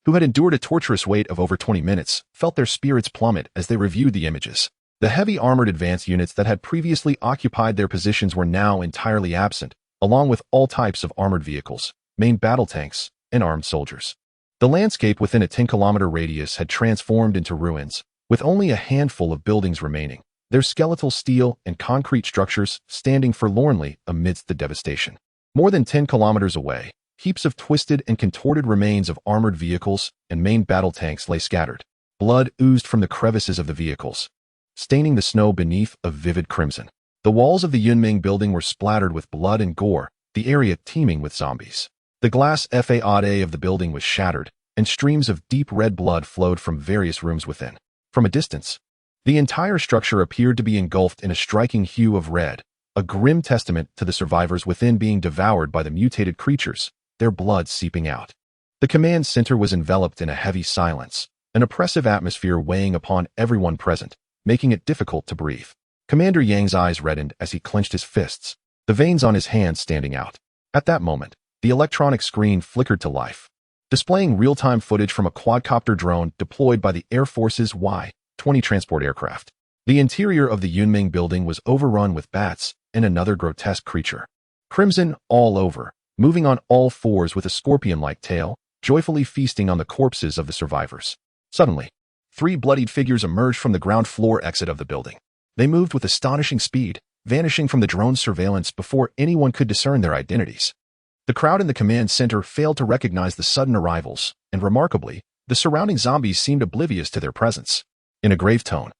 who had endured a torturous wait of over 20 minutes, felt their spirits plummet as they reviewed the images. The heavy armored advance units that had previously occupied their positions were now entirely absent, along with all types of armored vehicles, main battle tanks, and armed soldiers. The landscape within a 10-kilometer radius had transformed into ruins, with only a handful of buildings remaining, their skeletal steel and concrete structures standing forlornly amidst the devastation. More than 10 kilometers away, heaps of twisted and contorted remains of armored vehicles and main battle tanks lay scattered. Blood oozed from the crevices of the vehicles, staining the snow beneath a vivid crimson. The walls of the Yunming building were splattered with blood and gore, the area teeming with zombies. The glass façade of the building was shattered, and streams of deep red blood flowed from various rooms within. From a distance, the entire structure appeared to be engulfed in a striking hue of red, a grim testament to the survivors within being devoured by the mutated creatures, their blood seeping out. The command center was enveloped in a heavy silence, an oppressive atmosphere weighing upon everyone present, making it difficult to breathe. Commander Yang's eyes reddened as he clenched his fists, the veins on his hands standing out. At that moment, the electronic screen flickered to life, displaying real-time footage from a quadcopter drone deployed by the Air Force's Y-20 transport aircraft. The interior of the Yunming building was overrun with bats and another grotesque creature, crimson all over, moving on all fours with a scorpion-like tail, joyfully feasting on the corpses of the survivors. Suddenly, 3 bloodied figures emerged from the ground floor exit of the building. They moved with astonishing speed, vanishing from the drone's surveillance before anyone could discern their identities. The crowd in the command center failed to recognize the sudden arrivals, and remarkably, the surrounding zombies seemed oblivious to their presence. In a grave tone,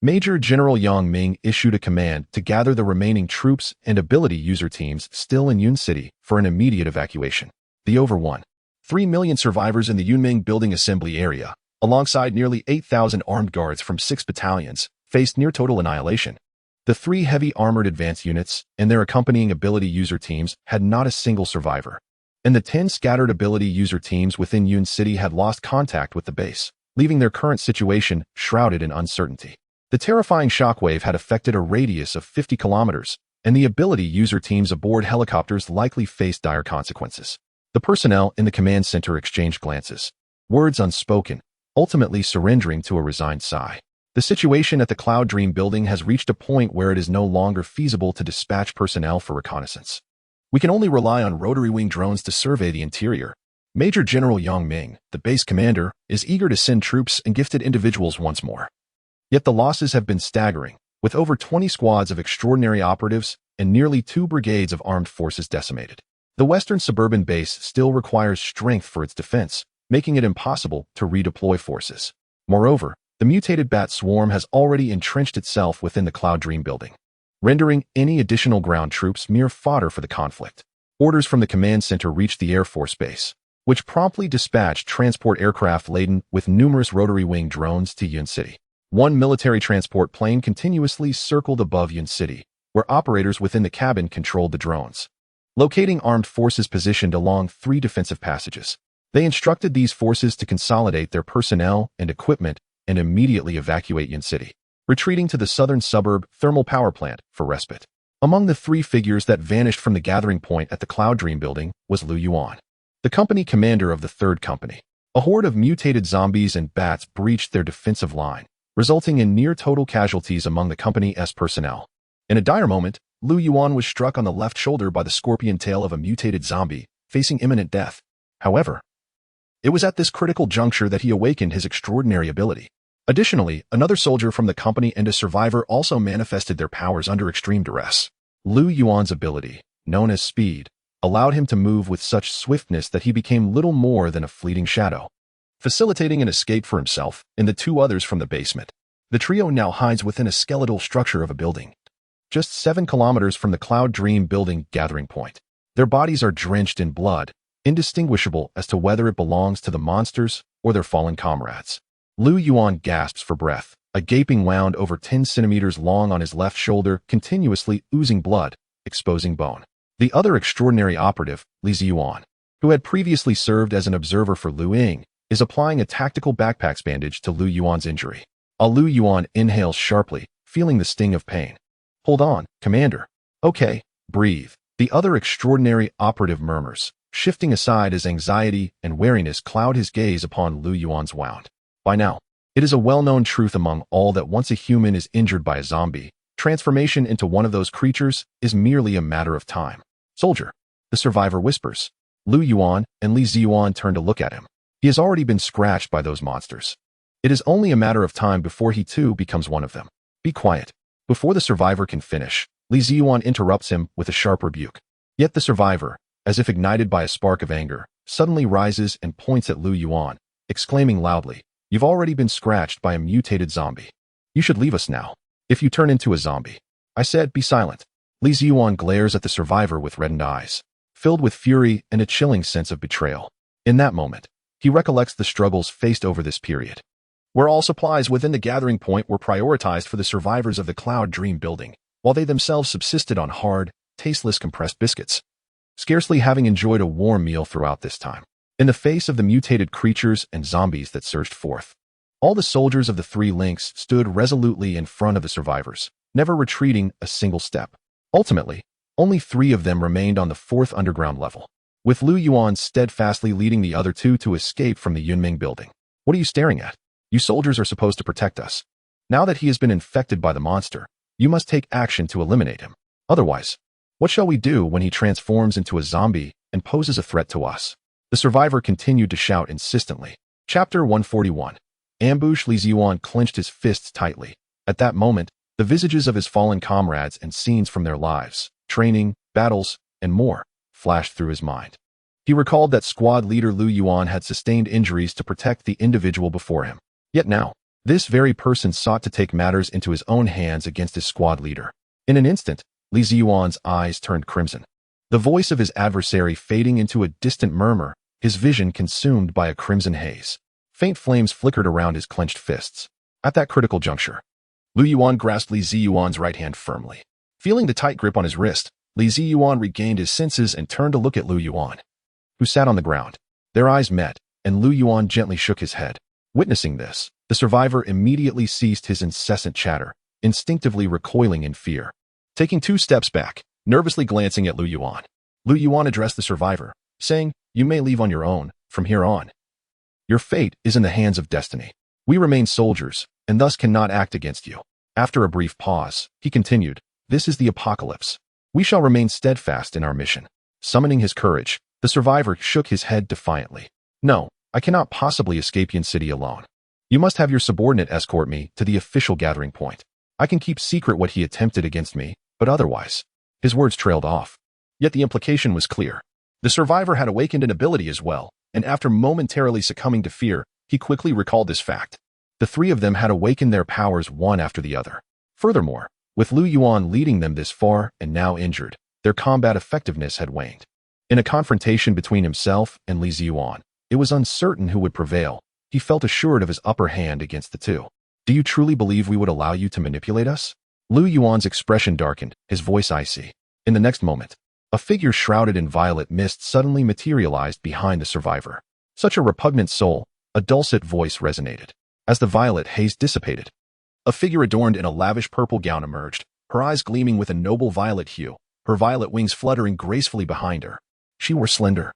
Major General Yang Ming issued a command to gather the remaining troops and ability user teams still in Yun City for an immediate evacuation. The over 1.3 million survivors in the Yunming building assembly area, alongside nearly 8,000 armed guards from 6 battalions, faced near total annihilation. The 3 heavy armored advance units and their accompanying ability user teams had not a single survivor, and the 10 scattered ability user teams within Yun City had lost contact with the base, leaving their current situation shrouded in uncertainty. The terrifying shockwave had affected a radius of 50 kilometers, and the ability user teams aboard helicopters likely faced dire consequences. The personnel in the command center exchanged glances, words unspoken, ultimately surrendering to a resigned sigh. The situation at the Cloud Dream building has reached a point where it is no longer feasible to dispatch personnel for reconnaissance. We can only rely on rotary wing drones to survey the interior. Major General Yang Ming, the base commander, is eager to send troops and gifted individuals once more. Yet the losses have been staggering, with over 20 squads of extraordinary operatives and nearly 2 brigades of armed forces decimated. The western suburban base still requires strength for its defense, making it impossible to redeploy forces. Moreover, the mutated bat swarm has already entrenched itself within the Cloud Dream building, rendering any additional ground troops mere fodder for the conflict. Orders from the command center reached the Air Force base, which promptly dispatched transport aircraft laden with numerous rotary wing drones to Yun City. 1 military transport plane continuously circled above Yun City, where operators within the cabin controlled the drones, locating armed forces positioned along 3 defensive passages. They instructed these forces to consolidate their personnel and equipment and immediately evacuate Yun City, retreating to the southern suburb thermal power plant for respite. Among the 3 figures that vanished from the gathering point at the Cloud Dream building was Lu Yuan, the company commander of the 3rd Company. A horde of mutated zombies and bats breached their defensive line, resulting in near-total casualties among the company's personnel. In a dire moment, Lu Yuan was struck on the left shoulder by the scorpion tail of a mutated zombie, facing imminent death. However, it was at this critical juncture that he awakened his extraordinary ability. Additionally, another soldier from the company and a survivor also manifested their powers under extreme duress. Lu Yuan's ability, known as speed, allowed him to move with such swiftness that he became little more than a fleeting shadow, facilitating an escape for himself and the 2 others from the basement. The trio now hides within a skeletal structure of a building, just 7 kilometers from the Cloud Dream building gathering point. Their bodies are drenched in blood, indistinguishable as to whether it belongs to the monsters or their fallen comrades. Lu Yuan gasps for breath, a gaping wound over 10 centimeters long on his left shoulder continuously oozing blood, exposing bone. The other extraordinary operative, Li Ziyuan, who had previously served as an observer for Lu Ying, is applying a tactical backpack bandage to Lu Yuan's injury. Lu Yuan inhales sharply, feeling the sting of pain. "Hold on, Commander. Okay, breathe." The other extraordinary operative murmurs, shifting aside as anxiety and wariness cloud his gaze upon Lu Yuan's wound. By now, it is a well-known truth among all that once a human is injured by a zombie, transformation into one of those creatures is merely a matter of time. Soldier, the survivor whispers. Lu Yuan and Li Ziyuan turn to look at him. He has already been scratched by those monsters. It is only a matter of time before he too becomes one of them. Be quiet. Before the survivor can finish, Li Ziyuan interrupts him with a sharp rebuke. Yet the survivor, as if ignited by a spark of anger, suddenly rises and points at Lu Yuan, exclaiming loudly, "You've already been scratched by a mutated zombie. You should leave us now. If you turn into a zombie." I said, "Be silent." Li Ziyuan glares at the survivor with reddened eyes, filled with fury and a chilling sense of betrayal. In that moment, he recollects the struggles faced over this period, where all supplies within the gathering point were prioritized for the survivors of the Cloud Dream building, while they themselves subsisted on hard, tasteless compressed biscuits, scarcely having enjoyed a warm meal throughout this time. In the face of the mutated creatures and zombies that surged forth, all the soldiers of the three links stood resolutely in front of the survivors, never retreating a single step. Ultimately, only 3 of them remained on the 4th underground level, with Lu Yuan steadfastly leading the other 2 to escape from the Yunming building. "What are you staring at? You soldiers are supposed to protect us. Now that he has been infected by the monster, you must take action to eliminate him. Otherwise, what shall we do when he transforms into a zombie and poses a threat to us?" The survivor continued to shout insistently. Chapter 141. Ambush. Li Ziyuan clenched his fists tightly. At that moment, the visages of his fallen comrades and scenes from their lives, training, battles, and more, flashed through his mind. He recalled that squad leader Lu Yuan had sustained injuries to protect the individual before him. Yet now, this very person sought to take matters into his own hands against his squad leader. In an instant, Li Ziyuan's eyes turned crimson. The voice of his adversary fading into a distant murmur, his vision consumed by a crimson haze. Faint flames flickered around his clenched fists. At that critical juncture, Lu Yuan grasped Li Ziyuan's right hand firmly. Feeling the tight grip on his wrist, Li Ziyuan regained his senses and turned to look at Lu Yuan, who sat on the ground. Their eyes met, and Lu Yuan gently shook his head. Witnessing this, the survivor immediately ceased his incessant chatter, instinctively recoiling in fear. Taking 2 steps back, nervously glancing at Lu Yuan addressed the survivor, saying, "You may leave on your own, from here on. Your fate is in the hands of destiny. We remain soldiers, and thus cannot act against you." After a brief pause, he continued, "This is the apocalypse. We shall remain steadfast in our mission." Summoning his courage, the survivor shook his head defiantly. "No, I cannot possibly escape Yin City alone. You must have your subordinate escort me to the official gathering point. I can keep secret what he attempted against me, but otherwise." His words trailed off. Yet the implication was clear. The survivor had awakened an ability as well, and after momentarily succumbing to fear, he quickly recalled this fact. The 3 of them had awakened their powers one after the other. Furthermore, with Lu Yuan leading them this far and now injured, their combat effectiveness had waned. In a confrontation between himself and Li Ziyuan, it was uncertain who would prevail. He felt assured of his upper hand against the 2. "Do you truly believe we would allow you to manipulate us?" Lu Yuan's expression darkened, his voice icy. In the next moment, a figure shrouded in violet mist suddenly materialized behind the survivor. Such a repugnant soul, a dulcet voice resonated. As the violet haze dissipated, a figure adorned in a lavish purple gown emerged, her eyes gleaming with a noble violet hue, her violet wings fluttering gracefully behind her. She wore slender,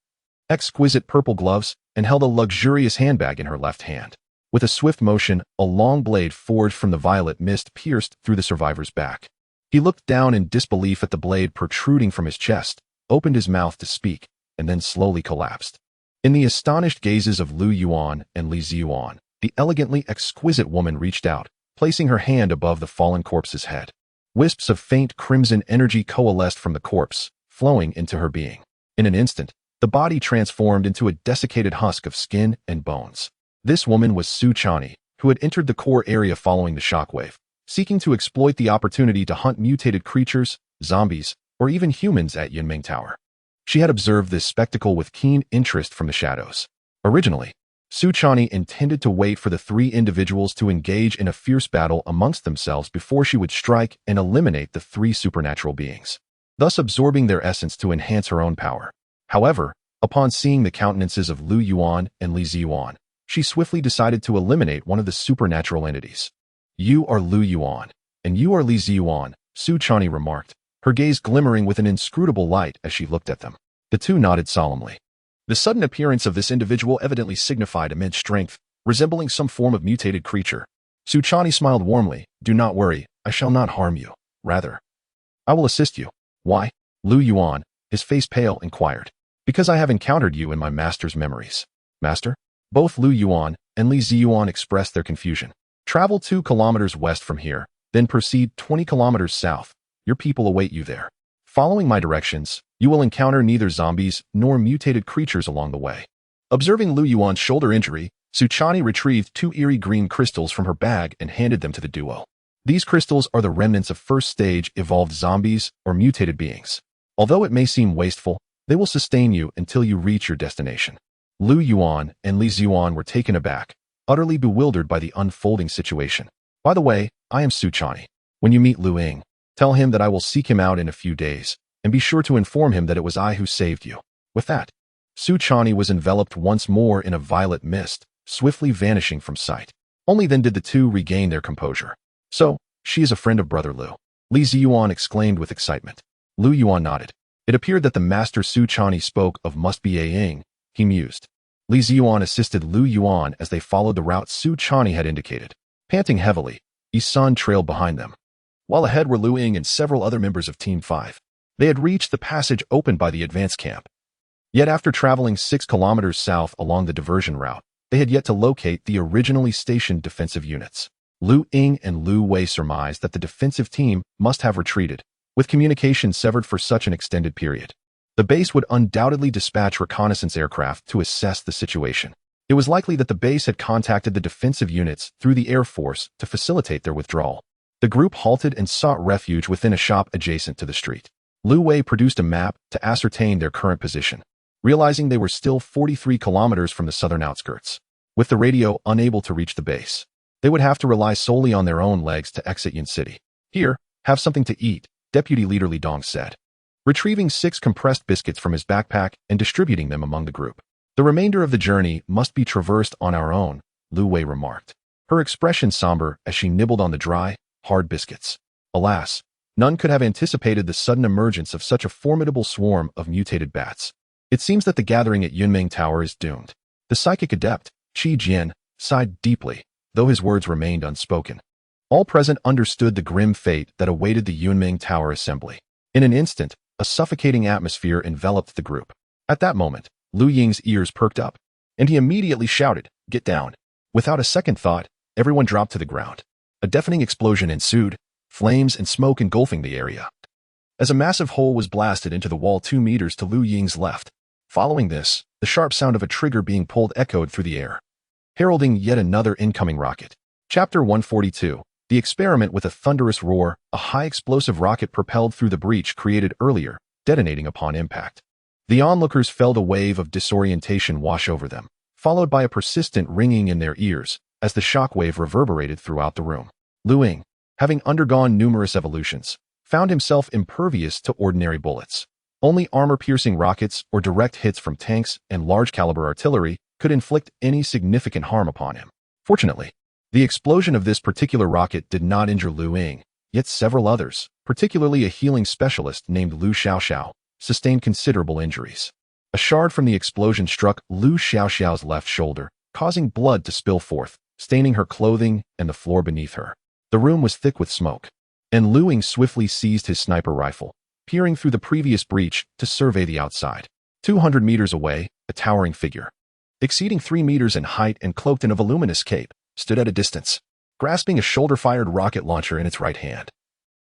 exquisite purple gloves and held a luxurious handbag in her left hand. With a swift motion, a long blade forged from the violet mist pierced through the survivor's back. He looked down in disbelief at the blade protruding from his chest, opened his mouth to speak, and then slowly collapsed. In the astonished gazes of Lu Yuan and Li Ziyuan, the elegantly exquisite woman reached out, placing her hand above the fallen corpse's head. Wisps of faint crimson energy coalesced from the corpse, flowing into her being. In an instant, the body transformed into a desiccated husk of skin and bones. This woman was Su Chani, who had entered the core area following the shockwave, seeking to exploit the opportunity to hunt mutated creatures, zombies, or even humans at Yunming Tower. She had observed this spectacle with keen interest from the shadows. Originally, Su Chani intended to wait for the 3 individuals to engage in a fierce battle amongst themselves before she would strike and eliminate the 3 supernatural beings, thus absorbing their essence to enhance her own power. However, upon seeing the countenances of Lu Yuan and Li Ziyuan, she swiftly decided to eliminate one of the supernatural entities. "You are Lu Yuan, and you are Li Ziyuan," Su Chani remarked, her gaze glimmering with an inscrutable light as she looked at them. The two nodded solemnly. The sudden appearance of this individual evidently signified immense strength, resembling some form of mutated creature. Su Chani smiled warmly. "Do not worry, I shall not harm you. Rather, I will assist you." "Why?" Lu Yuan, his face pale, inquired. "Because I have encountered you in my master's memories." "Master?" Both Lu Yuan and Li Ziyuan expressed their confusion. "Travel 2 kilometers west from here, then proceed 20 kilometers south. Your people await you there. Following my directions, you will encounter neither zombies nor mutated creatures along the way." Observing Lu Yuan's shoulder injury, Su Chani retrieved 2 eerie green crystals from her bag and handed them to the duo. These crystals are the remnants of first-stage evolved zombies or mutated beings. Although it may seem wasteful, they will sustain you until you reach your destination. Lu Yuan and Li Ziyuan were taken aback, utterly bewildered by the unfolding situation. "By the way, I am Su Chani. When you meet Lu Ying, tell him that I will seek him out in a few days, and be sure to inform him that it was I who saved you." With that, Su Chani was enveloped once more in a violet mist, swiftly vanishing from sight. Only then did the two regain their composure. "So, she is a friend of Brother Lu," Li Ziyuan exclaimed with excitement. Lu Yuan nodded. It appeared that the master Su Chani spoke of must be a Ying, he mused. Li Ziyuan assisted Lu Yuan as they followed the route Su Chani had indicated. Panting heavily, Yi Sun trailed behind them, while ahead were Lu Ying and several other members of Team 5. They had reached the passage opened by the advance camp. Yet after traveling 6 kilometers south along the diversion route, they had yet to locate the originally stationed defensive units. Lu Ying and Lu Wei surmised that the defensive team must have retreated, with communication severed for such an extended period. The base would undoubtedly dispatch reconnaissance aircraft to assess the situation. It was likely that the base had contacted the defensive units through the Air Force to facilitate their withdrawal. The group halted and sought refuge within a shop adjacent to the street. Lu Wei produced a map to ascertain their current position, realizing they were still 43 kilometers from the southern outskirts. With the radio unable to reach the base, they would have to rely solely on their own legs to exit Yin City. "Here, have something to eat," Deputy Leader Li Dong said, retrieving 6 compressed biscuits from his backpack and distributing them among the group. "The remainder of the journey must be traversed on our own," Lu Wei remarked, her expression somber as she nibbled on the dry, hard biscuits. Alas, none could have anticipated the sudden emergence of such a formidable swarm of mutated bats. "It seems that the gathering at Yunmeng Tower is doomed." The psychic adept, Qi Jian, sighed deeply, though his words remained unspoken. All present understood the grim fate that awaited the Yunmeng Tower assembly. In an instant, a suffocating atmosphere enveloped the group. At that moment, Lu Ying's ears perked up, and he immediately shouted, "Get down!" Without a second thought, everyone dropped to the ground. A deafening explosion ensued, flames and smoke engulfing the area, as a massive hole was blasted into the wall 2 meters to Lu Ying's left. Following this, the sharp sound of a trigger being pulled echoed through the air, heralding yet another incoming rocket. Chapter 142. The experiment with a thunderous roar, a high explosive rocket propelled through the breach created earlier, detonating upon impact. The onlookers felt a wave of disorientation wash over them, followed by a persistent ringing in their ears as the shockwave reverberated throughout the room. Lu Ying, having undergone numerous evolutions, found himself impervious to ordinary bullets. Only armor-piercing rockets or direct hits from tanks and large-caliber artillery could inflict any significant harm upon him. Fortunately, the explosion of this particular rocket did not injure Lu Ying, yet several others, particularly a healing specialist named Lu Xiaoxiao, sustained considerable injuries. A shard from the explosion struck Lu Xiaoxiao's left shoulder, causing blood to spill forth, staining her clothing and the floor beneath her. The room was thick with smoke, and Lu Ying swiftly seized his sniper rifle, peering through the previous breach to survey the outside. 200 meters away, a towering figure, exceeding 3 meters in height and cloaked in a voluminous cape, stood at a distance, grasping a shoulder-fired rocket launcher in its right hand.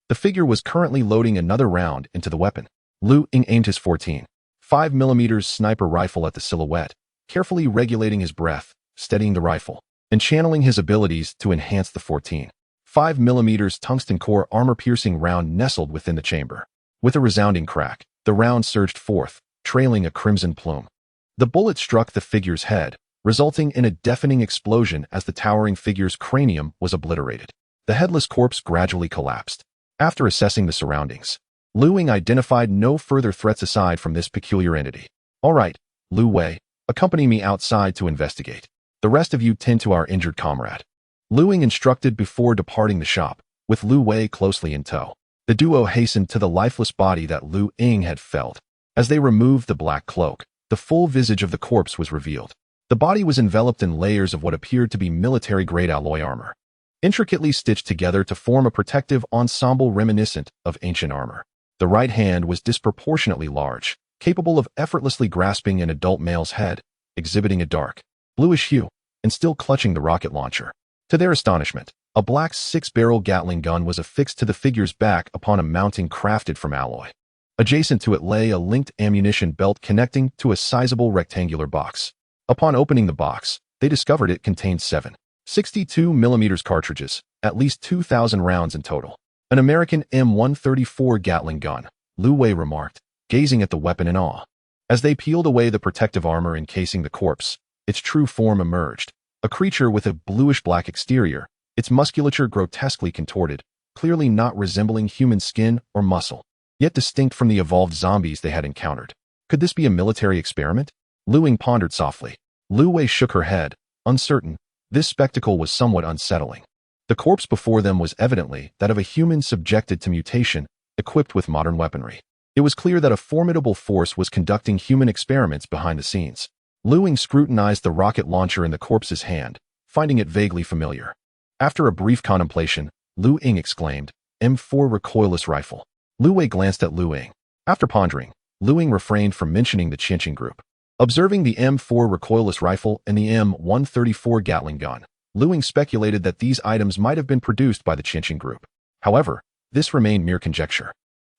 The figure was currently loading another round into the weapon. Lu Ying aimed his 14.5mm sniper rifle at the silhouette, carefully regulating his breath, steadying the rifle, and channeling his abilities to enhance the 14.5mm tungsten core armor-piercing round nestled within the chamber. With a resounding crack, the round surged forth, trailing a crimson plume. The bullet struck the figure's head, resulting in a deafening explosion as the towering figure's cranium was obliterated. The headless corpse gradually collapsed. After assessing the surroundings, Lu Ying identified no further threats aside from this peculiar entity. "All right, Lu Wei, accompany me outside to investigate. The rest of you tend to our injured comrade," Lu Ying instructed before departing the shop, with Lu Wei closely in tow. The duo hastened to the lifeless body that Lu Ying had felled. As they removed the black cloak, the full visage of the corpse was revealed. The body was enveloped in layers of what appeared to be military-grade alloy armor, intricately stitched together to form a protective ensemble reminiscent of ancient armor. The right hand was disproportionately large, capable of effortlessly grasping an adult male's head, exhibiting a dark, bluish hue, and still clutching the rocket launcher. To their astonishment, a black 6-barrel Gatling gun was affixed to the figure's back upon a mounting crafted from alloy. Adjacent to it lay a linked ammunition belt connecting to a sizable rectangular box. Upon opening the box, they discovered it contained 7 62mm cartridges, at least 2,000 rounds in total. An American M134 Gatling gun, Lu Wei remarked, gazing at the weapon in awe. As they peeled away the protective armor encasing the corpse, its true form emerged, a creature with a bluish-black exterior, its musculature grotesquely contorted, clearly not resembling human skin or muscle, yet distinct from the evolved zombies they had encountered. Could this be a military experiment? Lu Ying pondered softly. Lu Wei shook her head, uncertain. This spectacle was somewhat unsettling. The corpse before them was evidently that of a human subjected to mutation, equipped with modern weaponry. It was clear that a formidable force was conducting human experiments behind the scenes. Lu Ying scrutinized the rocket launcher in the corpse's hand, finding it vaguely familiar. After a brief contemplation, Lu Ying exclaimed, "M4 recoilless rifle." Lu Wei glanced at Lu Ying. After pondering, Lu Ying refrained from mentioning the Qianqing group. Observing the M4 recoilless rifle and the M134 Gatling gun, Lu Ying speculated that these items might have been produced by the Qianqing group. However, this remained mere conjecture.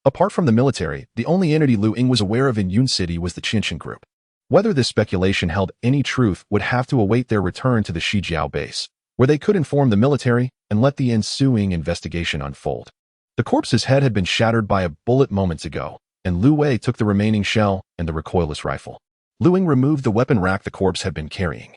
Apart from the military, the only entity Lu Ying was aware of in Yun City was the Qianqing group. Whether this speculation held any truth would have to await their return to the Shijiao base, where they could inform the military and let the ensuing investigation unfold. The corpse's head had been shattered by a bullet moments ago, and Lu Wei took the remaining shell and the recoilless rifle. Lu Ying removed the weapon rack the corpse had been carrying,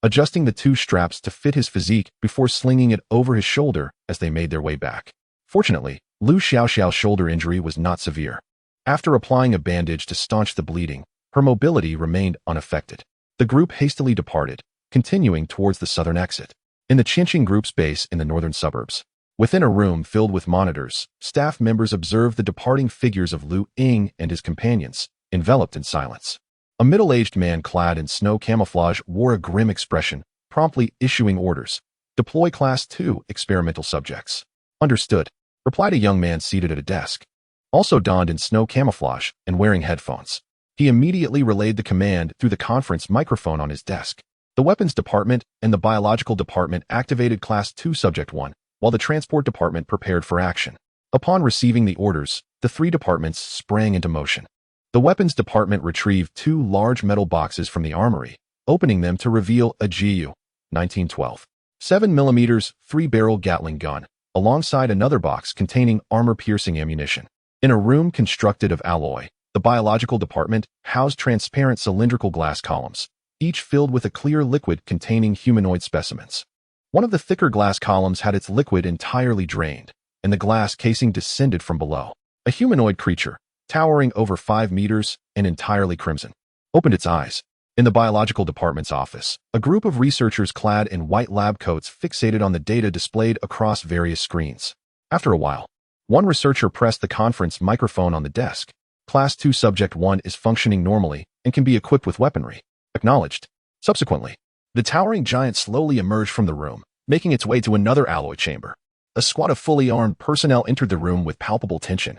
adjusting the 2 straps to fit his physique before slinging it over his shoulder as they made their way back. Fortunately, Lu Xiaoxiao's shoulder injury was not severe. After applying a bandage to staunch the bleeding, her mobility remained unaffected. The group hastily departed, continuing towards the southern exit. In the Qianqing group's base in the northern suburbs, within a room filled with monitors, staff members observed the departing figures of Lu Ying and his companions, enveloped in silence. A middle-aged man clad in snow camouflage wore a grim expression, promptly issuing orders. "Deploy Class 2 experimental subjects." "Understood," replied a young man seated at a desk, also donned in snow camouflage and wearing headphones. He immediately relayed the command through the conference microphone on his desk. The weapons department and the biological department activated Class 2 Subject 1, while the transport department prepared for action. Upon receiving the orders, the 3 departments sprang into motion. The weapons department retrieved 2 large metal boxes from the armory, opening them to reveal a GU 1912 7mm 3-barrel Gatling gun, alongside another box containing armor-piercing ammunition. In a room constructed of alloy, the biological department housed transparent cylindrical glass columns, each filled with a clear liquid containing humanoid specimens. One of the thicker glass columns had its liquid entirely drained, and the glass casing descended from below. A humanoid creature, towering over 5 meters and entirely crimson, opened its eyes. In the biological department's office, a group of researchers clad in white lab coats fixated on the data displayed across various screens. After a while, one researcher pressed the conference microphone on the desk. "Class 2 Subject 1 is functioning normally and can be equipped with weaponry." Acknowledged. Subsequently, the towering giant slowly emerged from the room, making its way to another alloy chamber. A squad of fully armed personnel entered the room with palpable tension,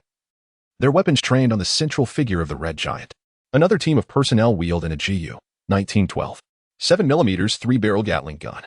their weapons trained on the central figure of the red giant. Another team of personnel wheeled in a GU 1912 7mm 3-barrel Gatling gun,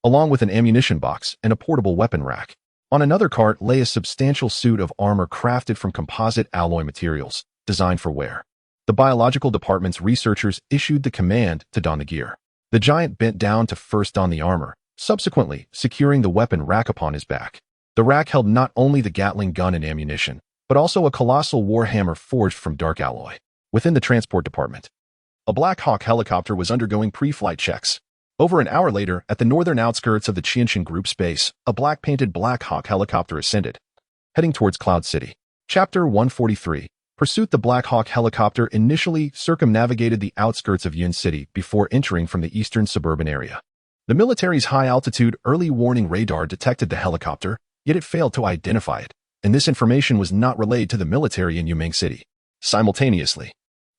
along with an ammunition box and a portable weapon rack. On another cart lay a substantial suit of armor crafted from composite alloy materials, designed for wear. The biological department's researchers issued the command to don the gear. The giant bent down to first don the armor, subsequently securing the weapon rack upon his back. The rack held not only the Gatling gun and ammunition, but also a colossal warhammer forged from dark alloy. Within the transport department, a Black Hawk helicopter was undergoing pre-flight checks. Over an hour later, at the northern outskirts of the Qianqing group's base, a black-painted Black Hawk helicopter ascended, heading towards Cloud City. Chapter 143. Pursuit. The Black Hawk helicopter initially circumnavigated the outskirts of Yun City before entering from the eastern suburban area. The military's high-altitude early warning radar detected the helicopter, yet it failed to identify it. and this information was not relayed to the military in Yumeng City. Simultaneously,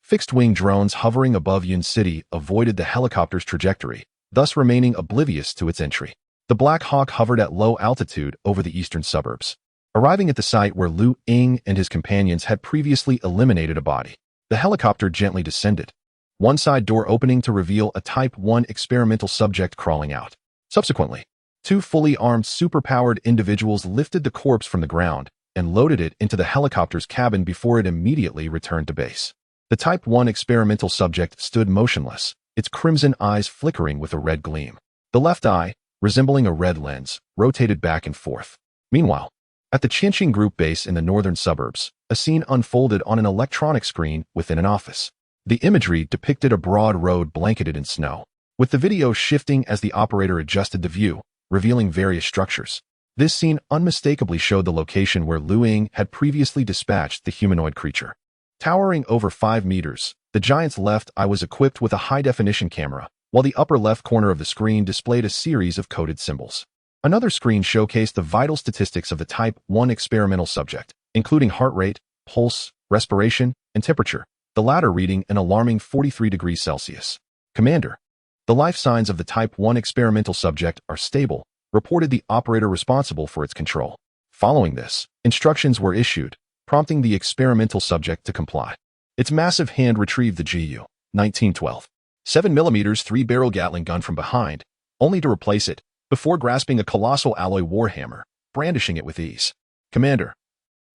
fixed-wing drones hovering above Yun City avoided the helicopter's trajectory, thus remaining oblivious to its entry. The Black Hawk hovered at low altitude over the eastern suburbs, arriving at the site where Ying and his companions had previously eliminated a body. The helicopter gently descended, one side door opening to reveal a Type 1 experimental subject crawling out. Subsequently, two fully armed superpowered individuals lifted the corpse from the ground and loaded it into the helicopter's cabin before it immediately returned to base. The Type 1 experimental subject stood motionless, its crimson eyes flickering with a red gleam. The left eye, resembling a red lens, rotated back and forth. Meanwhile, at the Qianxing Group base in the northern suburbs, a scene unfolded on an electronic screen within an office. The imagery depicted a broad road blanketed in snow, with the video shifting as the operator adjusted the view, revealing various structures. This scene unmistakably showed the location where Ying had previously dispatched the humanoid creature. Towering over 5 meters, the giant's left eye was equipped with a high-definition camera, while the upper left corner of the screen displayed a series of coded symbols. Another screen showcased the vital statistics of the Type 1 experimental subject, including heart rate, pulse, respiration, and temperature, the latter reading an alarming 43 degrees Celsius. "Commander, the life signs of the Type 1 experimental subject are stable," reported the operator responsible for its control. Following this, instructions were issued, prompting the experimental subject to comply. Its massive hand retrieved the GU 1912 7mm 3-barrel Gatling gun from behind, only to replace it, before grasping a colossal alloy warhammer, brandishing it with ease. "Commander,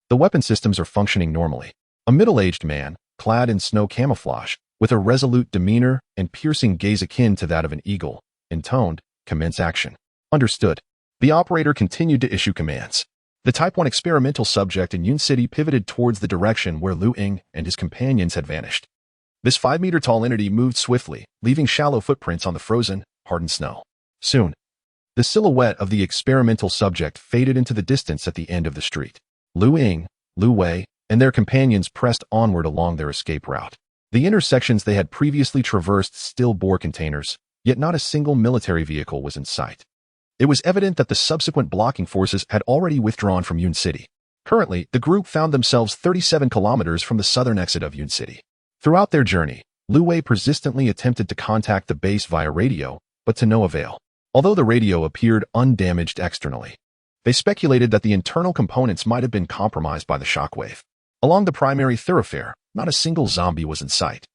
the weapon systems are functioning normally." A middle-aged man, clad in snow camouflage, with a resolute demeanor and piercing gaze akin to that of an eagle, intoned, "Commence action." "Understood." The operator continued to issue commands. The Type 1 experimental subject in Yun City pivoted towards the direction where Ying and his companions had vanished. This 5-meter-tall entity moved swiftly, leaving shallow footprints on the frozen, hardened snow. Soon, the silhouette of the experimental subject faded into the distance at the end of the street. Ying, Lu Wei, and their companions pressed onward along their escape route. The intersections they had previously traversed still bore containers, yet not a single military vehicle was in sight. It was evident that the subsequent blocking forces had already withdrawn from Yun City. Currently, the group found themselves 37 kilometers from the southern exit of Yun City. Throughout their journey, Lu Wei persistently attempted to contact the base via radio, but to no avail. Although the radio appeared undamaged externally, they speculated that the internal components might have been compromised by the shockwave. Along the primary thoroughfare, not a single zombie was in sight,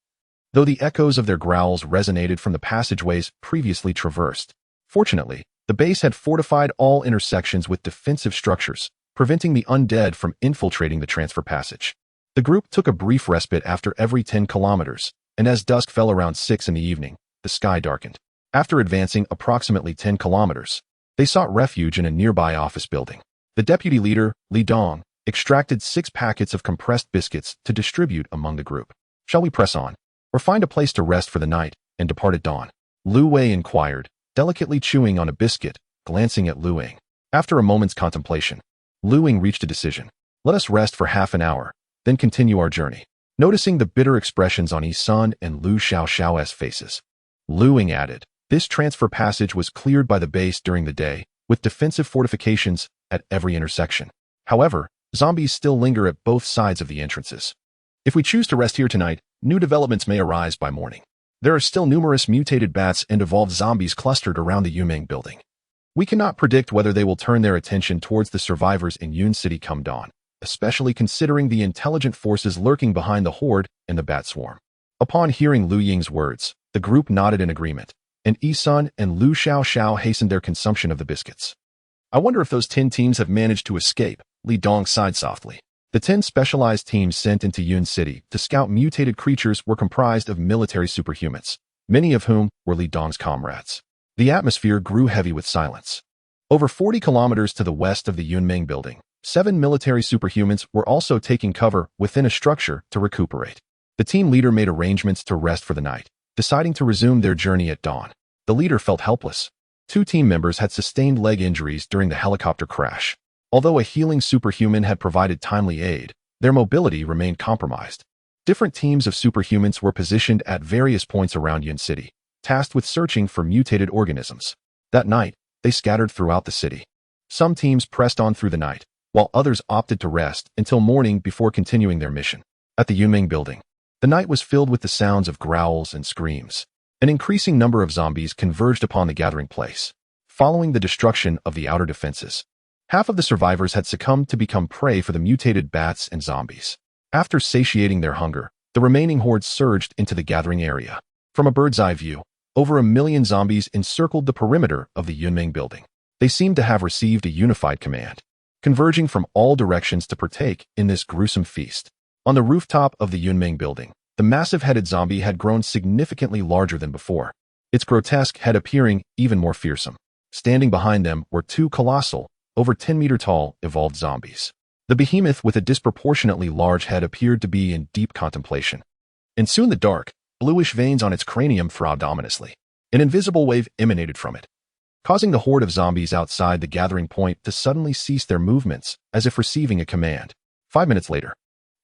though the echoes of their growls resonated from the passageways previously traversed. Fortunately, the base had fortified all intersections with defensive structures, preventing the undead from infiltrating the transfer passage. The group took a brief respite after every 10 kilometers, and as dusk fell around 6 in the evening, the sky darkened. After advancing approximately 10 kilometers, they sought refuge in a nearby office building. The deputy leader, Li Dong, extracted 6 packets of compressed biscuits to distribute among the group. "Shall we press on, or find a place to rest for the night and depart at dawn?" Lu Wei inquired, delicately chewing on a biscuit, glancing at Ying. After a moment's contemplation, Ying reached a decision. "Let us rest for half an hour, then continue our journey." Noticing the bitter expressions on Yi Sun and Lu Xiaoxiao's faces, Ying added, "This transfer passage was cleared by the base during the day, with defensive fortifications at every intersection. However, zombies still linger at both sides of the entrances. If we choose to rest here tonight, new developments may arise by morning. There are still numerous mutated bats and evolved zombies clustered around the Yumeng building. We cannot predict whether they will turn their attention towards the survivors in Yun City come dawn, especially considering the intelligent forces lurking behind the horde and the bat swarm." Upon hearing Lu Ying's words, the group nodded in agreement, and Yi Sun and Lu Xiaoxiao hastened their consumption of the biscuits. "I wonder if those 10 teams have managed to escape," Li Dong sighed softly. The 10 specialized teams sent into Yun City to scout mutated creatures were comprised of military superhumans, many of whom were Li Dong's comrades. The atmosphere grew heavy with silence. Over 40 kilometers to the west of the Yunmeng building, 7 military superhumans were also taking cover within a structure to recuperate. The team leader made arrangements to rest for the night, deciding to resume their journey at dawn. The leader felt helpless. 2 team members had sustained leg injuries during the helicopter crash. Although a healing superhuman had provided timely aid, their mobility remained compromised. Different teams of superhumans were positioned at various points around Yun City, tasked with searching for mutated organisms. That night, they scattered throughout the city. Some teams pressed on through the night, while others opted to rest until morning before continuing their mission. At the Yunming building, the night was filled with the sounds of growls and screams. An increasing number of zombies converged upon the gathering place. Following the destruction of the outer defenses, half of the survivors had succumbed to become prey for the mutated bats and zombies. After satiating their hunger, the remaining horde surged into the gathering area. From a bird's-eye view, over 1 million zombies encircled the perimeter of the Yunming building. They seemed to have received a unified command, converging from all directions to partake in this gruesome feast. On the rooftop of the Yunming building, the massive-headed zombie had grown significantly larger than before, its grotesque head appearing even more fearsome. Standing behind them were 2 colossal, over 10-meter-tall, evolved zombies. The behemoth with a disproportionately large head appeared to be in deep contemplation. And soon the dark, bluish veins on its cranium throbbed ominously. An invisible wave emanated from it, causing the horde of zombies outside the gathering point to suddenly cease their movements, as if receiving a command. 5 minutes later,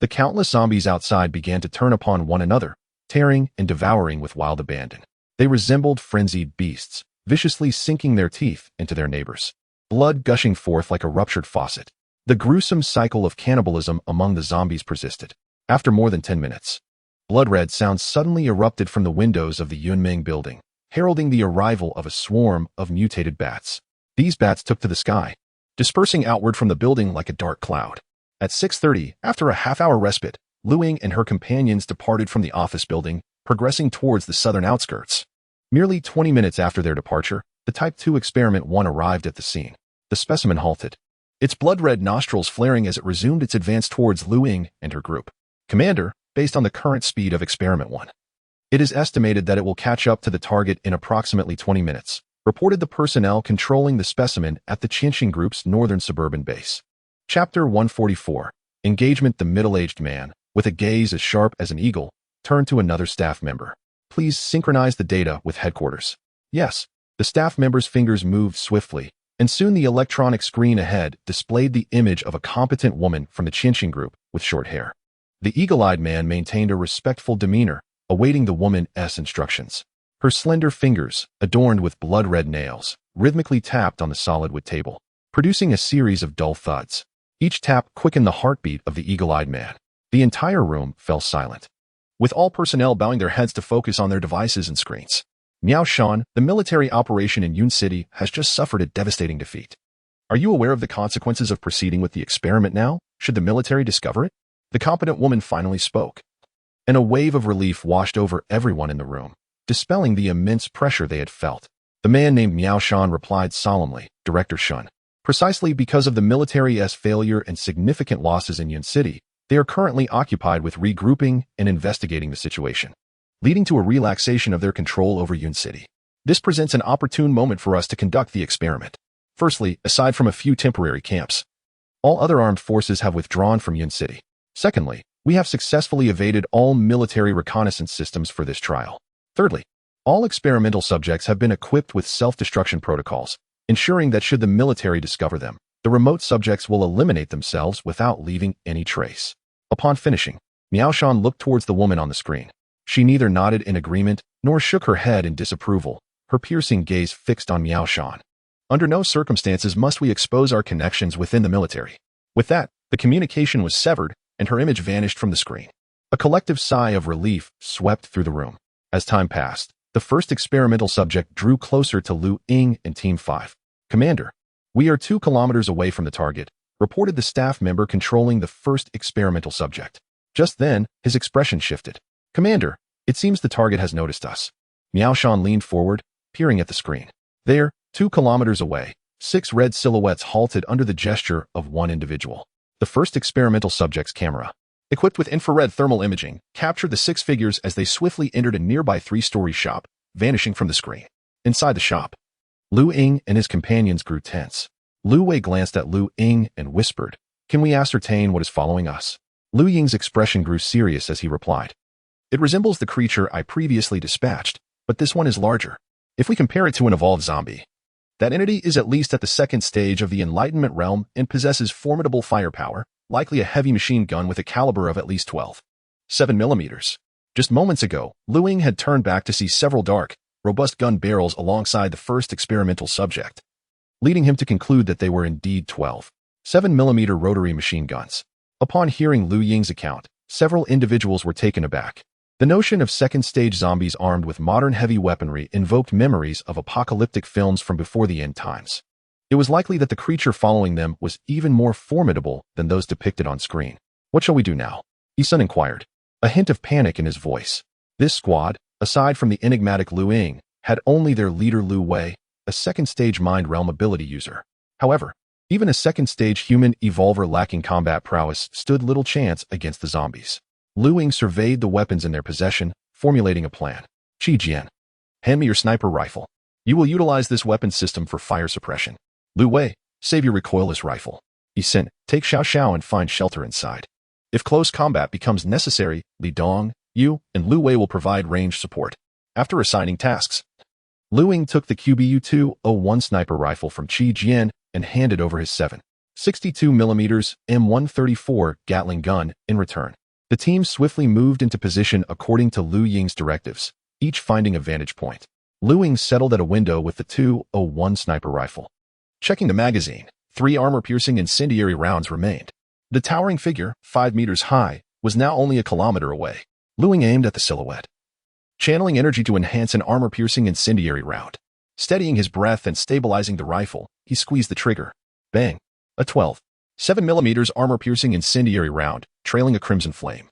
the countless zombies outside began to turn upon one another, tearing and devouring with wild abandon. They resembled frenzied beasts, viciously sinking their teeth into their neighbors, blood gushing forth like a ruptured faucet. The gruesome cycle of cannibalism among the zombies persisted. After more than 10 minutes, blood-red sounds suddenly erupted from the windows of the Yunming building, heralding the arrival of a swarm of mutated bats. These bats took to the sky, dispersing outward from the building like a dark cloud. At 6:30, after a half-hour respite, Ying and her companions departed from the office building, progressing towards the southern outskirts. Merely 20 minutes after their departure, the Type 2 Experiment 1 arrived at the scene. The specimen halted, its blood-red nostrils flaring as it resumed its advance towards Ying and her group. Commander, based on the current speed of Experiment 1, it is estimated that it will catch up to the target in approximately 20 minutes, reported the personnel controlling the specimen at the Qianxing Group's northern suburban base. Chapter 144. Engagement. The middle-aged man, with a gaze as sharp as an eagle, turned to another staff member. Please synchronize the data with headquarters. Yes. The staff member's fingers moved swiftly, and soon the electronic screen ahead displayed the image of a competent woman from the Qianxing Group with short hair. The eagle-eyed man maintained a respectful demeanor, awaiting the woman's instructions. Her slender fingers, adorned with blood-red nails, rhythmically tapped on the solid wood table, producing a series of dull thuds. Each tap quickened the heartbeat of the eagle-eyed man. The entire room fell silent, with all personnel bowing their heads to focus on their devices and screens. Miao Shan, the military operation in Yun City, has just suffered a devastating defeat. Are you aware of the consequences of proceeding with the experiment now, should the military discover it? The competent woman finally spoke, and a wave of relief washed over everyone in the room, dispelling the immense pressure they had felt. The man named Miao Shan replied solemnly, Director Shun. Precisely because of the military's failure and significant losses in Yun City, they are currently occupied with regrouping and investigating the situation, leading to a relaxation of their control over Yun City. This presents an opportune moment for us to conduct the experiment. Firstly, aside from a few temporary camps, all other armed forces have withdrawn from Yun City. Secondly, we have successfully evaded all military reconnaissance systems for this trial. Thirdly, all experimental subjects have been equipped with self-destruction protocols, ensuring that should the military discover them, the remote subjects will eliminate themselves without leaving any trace. Upon finishing, Miao Shan looked towards the woman on the screen. She neither nodded in agreement nor shook her head in disapproval, her piercing gaze fixed on Miao Shan. Under no circumstances must we expose our connections within the military. With that, the communication was severed, and her image vanished from the screen. A collective sigh of relief swept through the room. As time passed, the first experimental subject drew closer to Ying and Team 5. Commander, we are 2 kilometers away from the target, reported the staff member controlling the first experimental subject. Just then, his expression shifted. Commander, it seems the target has noticed us. Miao Shan leaned forward, peering at the screen. There, 2 kilometers away, 6 red silhouettes halted under the gesture of one individual. The first experimental subject's camera, equipped with infrared thermal imaging, captured the 6 figures as they swiftly entered a nearby 3-story shop, vanishing from the screen. Inside the shop, Ying and his companions grew tense. Lu Wei glanced at Ying and whispered, Can we ascertain what is following us? Ying's expression grew serious as he replied, It resembles the creature I previously dispatched, but this one is larger. If we compare it to an evolved zombie, that entity is at least at the 2nd stage of the Enlightenment realm and possesses formidable firepower, likely a heavy machine gun with a caliber of at least 12.7 millimeters. Just moments ago, Ying had turned back to see several dark, robust gun barrels alongside the first experimental subject, leading him to conclude that they were indeed 12.7 7mm rotary machine guns. Upon hearing Liu Ying's account, several individuals were taken aback. The notion of second-stage zombies armed with modern heavy weaponry invoked memories of apocalyptic films from before the end times. It was likely that the creature following them was even more formidable than those depicted on screen. "What shall we do now?" Yi-sun inquired, a hint of panic in his voice. This squad, aside from the enigmatic Liu Ying, had only their leader Liu Wei, a second-stage mind realm ability user. However, even a second-stage human evolver lacking combat prowess stood little chance against the zombies. Liu Ying surveyed the weapons in their possession, formulating a plan. "Qi Jian, hand me your sniper rifle. You will utilize this weapon system for fire suppression. Liu Wei, save your recoilless rifle. Yi-sun, take Xiao Xiao and find shelter inside. If close combat becomes necessary, Li Dong, you, and Liu Wei will provide range support." After assigning tasks, Liu Ying took the QBU-201 sniper rifle from Qi Jian and handed over his 7.62mm M134 Gatling gun in return. The team swiftly moved into position according to Liu Ying's directives, each finding a vantage point. Liu Ying settled at a window with the 201 sniper rifle. Checking the magazine, 3 armor-piercing incendiary rounds remained. The towering figure, 5 meters high, was now only a kilometer away. Liu Ying aimed at the silhouette, channeling energy to enhance an armor-piercing incendiary round. Steadying his breath and stabilizing the rifle, he squeezed the trigger. Bang! A 12.7mm armor-piercing incendiary round, trailing a crimson flame,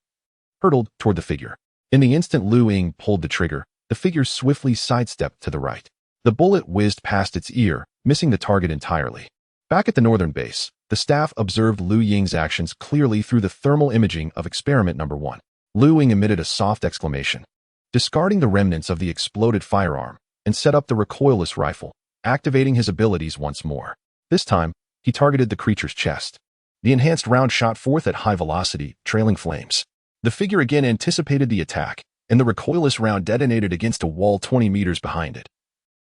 hurtled toward the figure. In the instant Liu Ying pulled the trigger, the figure swiftly sidestepped to the right. The bullet whizzed past its ear, missing the target entirely. Back at the northern base, the staff observed Liu Ying's actions clearly through the thermal imaging of experiment number 1. Liu Ying emitted a soft exclamation, discarding the remnants of the exploded firearm, and set up the recoilless rifle, activating his abilities once more. This time, he targeted the creature's chest. The enhanced round shot forth at high velocity, trailing flames. The figure again anticipated the attack, and the recoilless round detonated against a wall 20 meters behind it,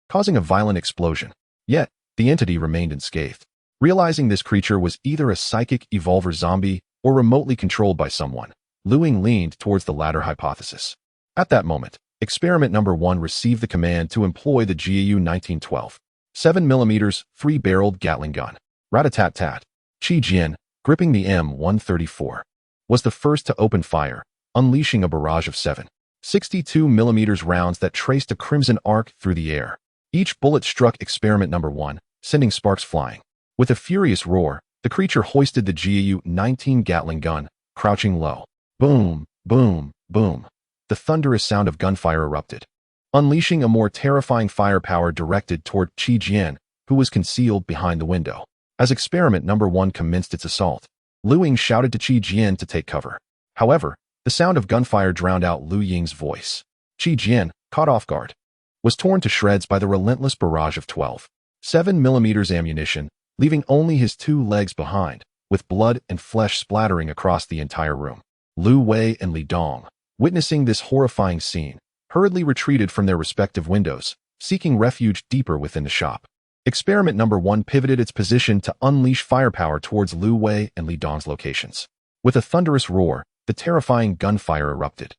causing a violent explosion. Yet, the entity remained unscathed. Realizing this creature was either a psychic evolver zombie or remotely controlled by someone, Liu Ying leaned towards the latter hypothesis. At that moment, experiment number 1 received the command to employ the GAU 1912 7mm 3-barreled Gatling gun. Rat-a-tat-tat. Qi Jian, gripping the M134, was the first to open fire, unleashing a barrage of 7.62mm rounds that traced a crimson arc through the air. Each bullet struck experiment number 1, sending sparks flying. With a furious roar, the creature hoisted the GAU-19 Gatling gun, crouching low. Boom, boom, boom. The thunderous sound of gunfire erupted, unleashing a more terrifying firepower directed toward Qi Jian, who was concealed behind the window. As experiment number 1 commenced its assault, Liu Ying shouted to Qi Jian to take cover. However, the sound of gunfire drowned out Liu Ying's voice. Qi Jian, caught off guard, was torn to shreds by the relentless barrage of 12.7mm ammunition, leaving only his 2 legs behind, with blood and flesh splattering across the entire room. Liu Wei and Li Dong, witnessing this horrifying scene, hurriedly retreated from their respective windows, seeking refuge deeper within the shop. Experiment number 1 pivoted its position to unleash firepower towards Liu Wei and Li Dong's locations. With a thunderous roar, the terrifying gunfire erupted,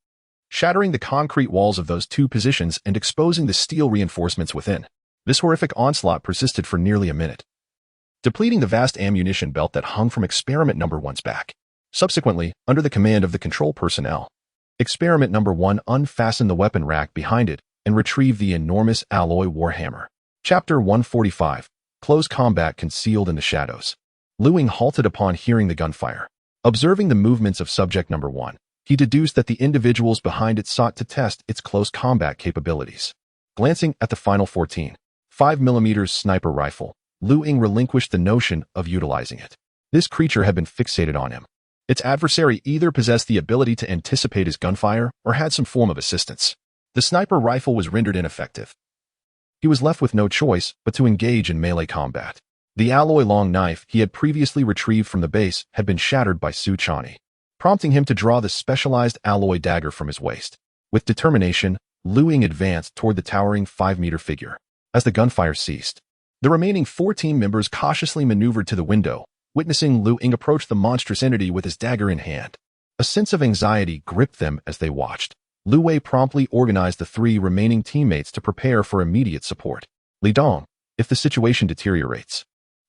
shattering the concrete walls of those 2 positions and exposing the steel reinforcements within. This horrific onslaught persisted for nearly a minute, depleting the vast ammunition belt that hung from experiment number 1's back. Subsequently, under the command of the control personnel, experiment number 1 unfastened the weapon rack behind it and retrieved the enormous alloy warhammer. Chapter 145, Close Combat Concealed in the Shadows. Liu Ying halted upon hearing the gunfire. Observing the movements of subject number 1, he deduced that the individuals behind it sought to test its close combat capabilities. Glancing at the final 14.5mm sniper rifle, Liu Ying relinquished the notion of utilizing it. This creature had been fixated on him. Its adversary either possessed the ability to anticipate his gunfire or had some form of assistance. The sniper rifle was rendered ineffective. He was left with no choice but to engage in melee combat. The alloy long knife he had previously retrieved from the base had been shattered by Su Chani, prompting him to draw the specialized alloy dagger from his waist. With determination, Liu Ying advanced toward the towering 5-meter figure. As the gunfire ceased, the remaining 14 members cautiously maneuvered to the window, witnessing Liu Ying approach the monstrous entity with his dagger in hand. A sense of anxiety gripped them as they watched. Liu Wei promptly organized the 3 remaining teammates to prepare for immediate support. Li Dong, if the situation deteriorates,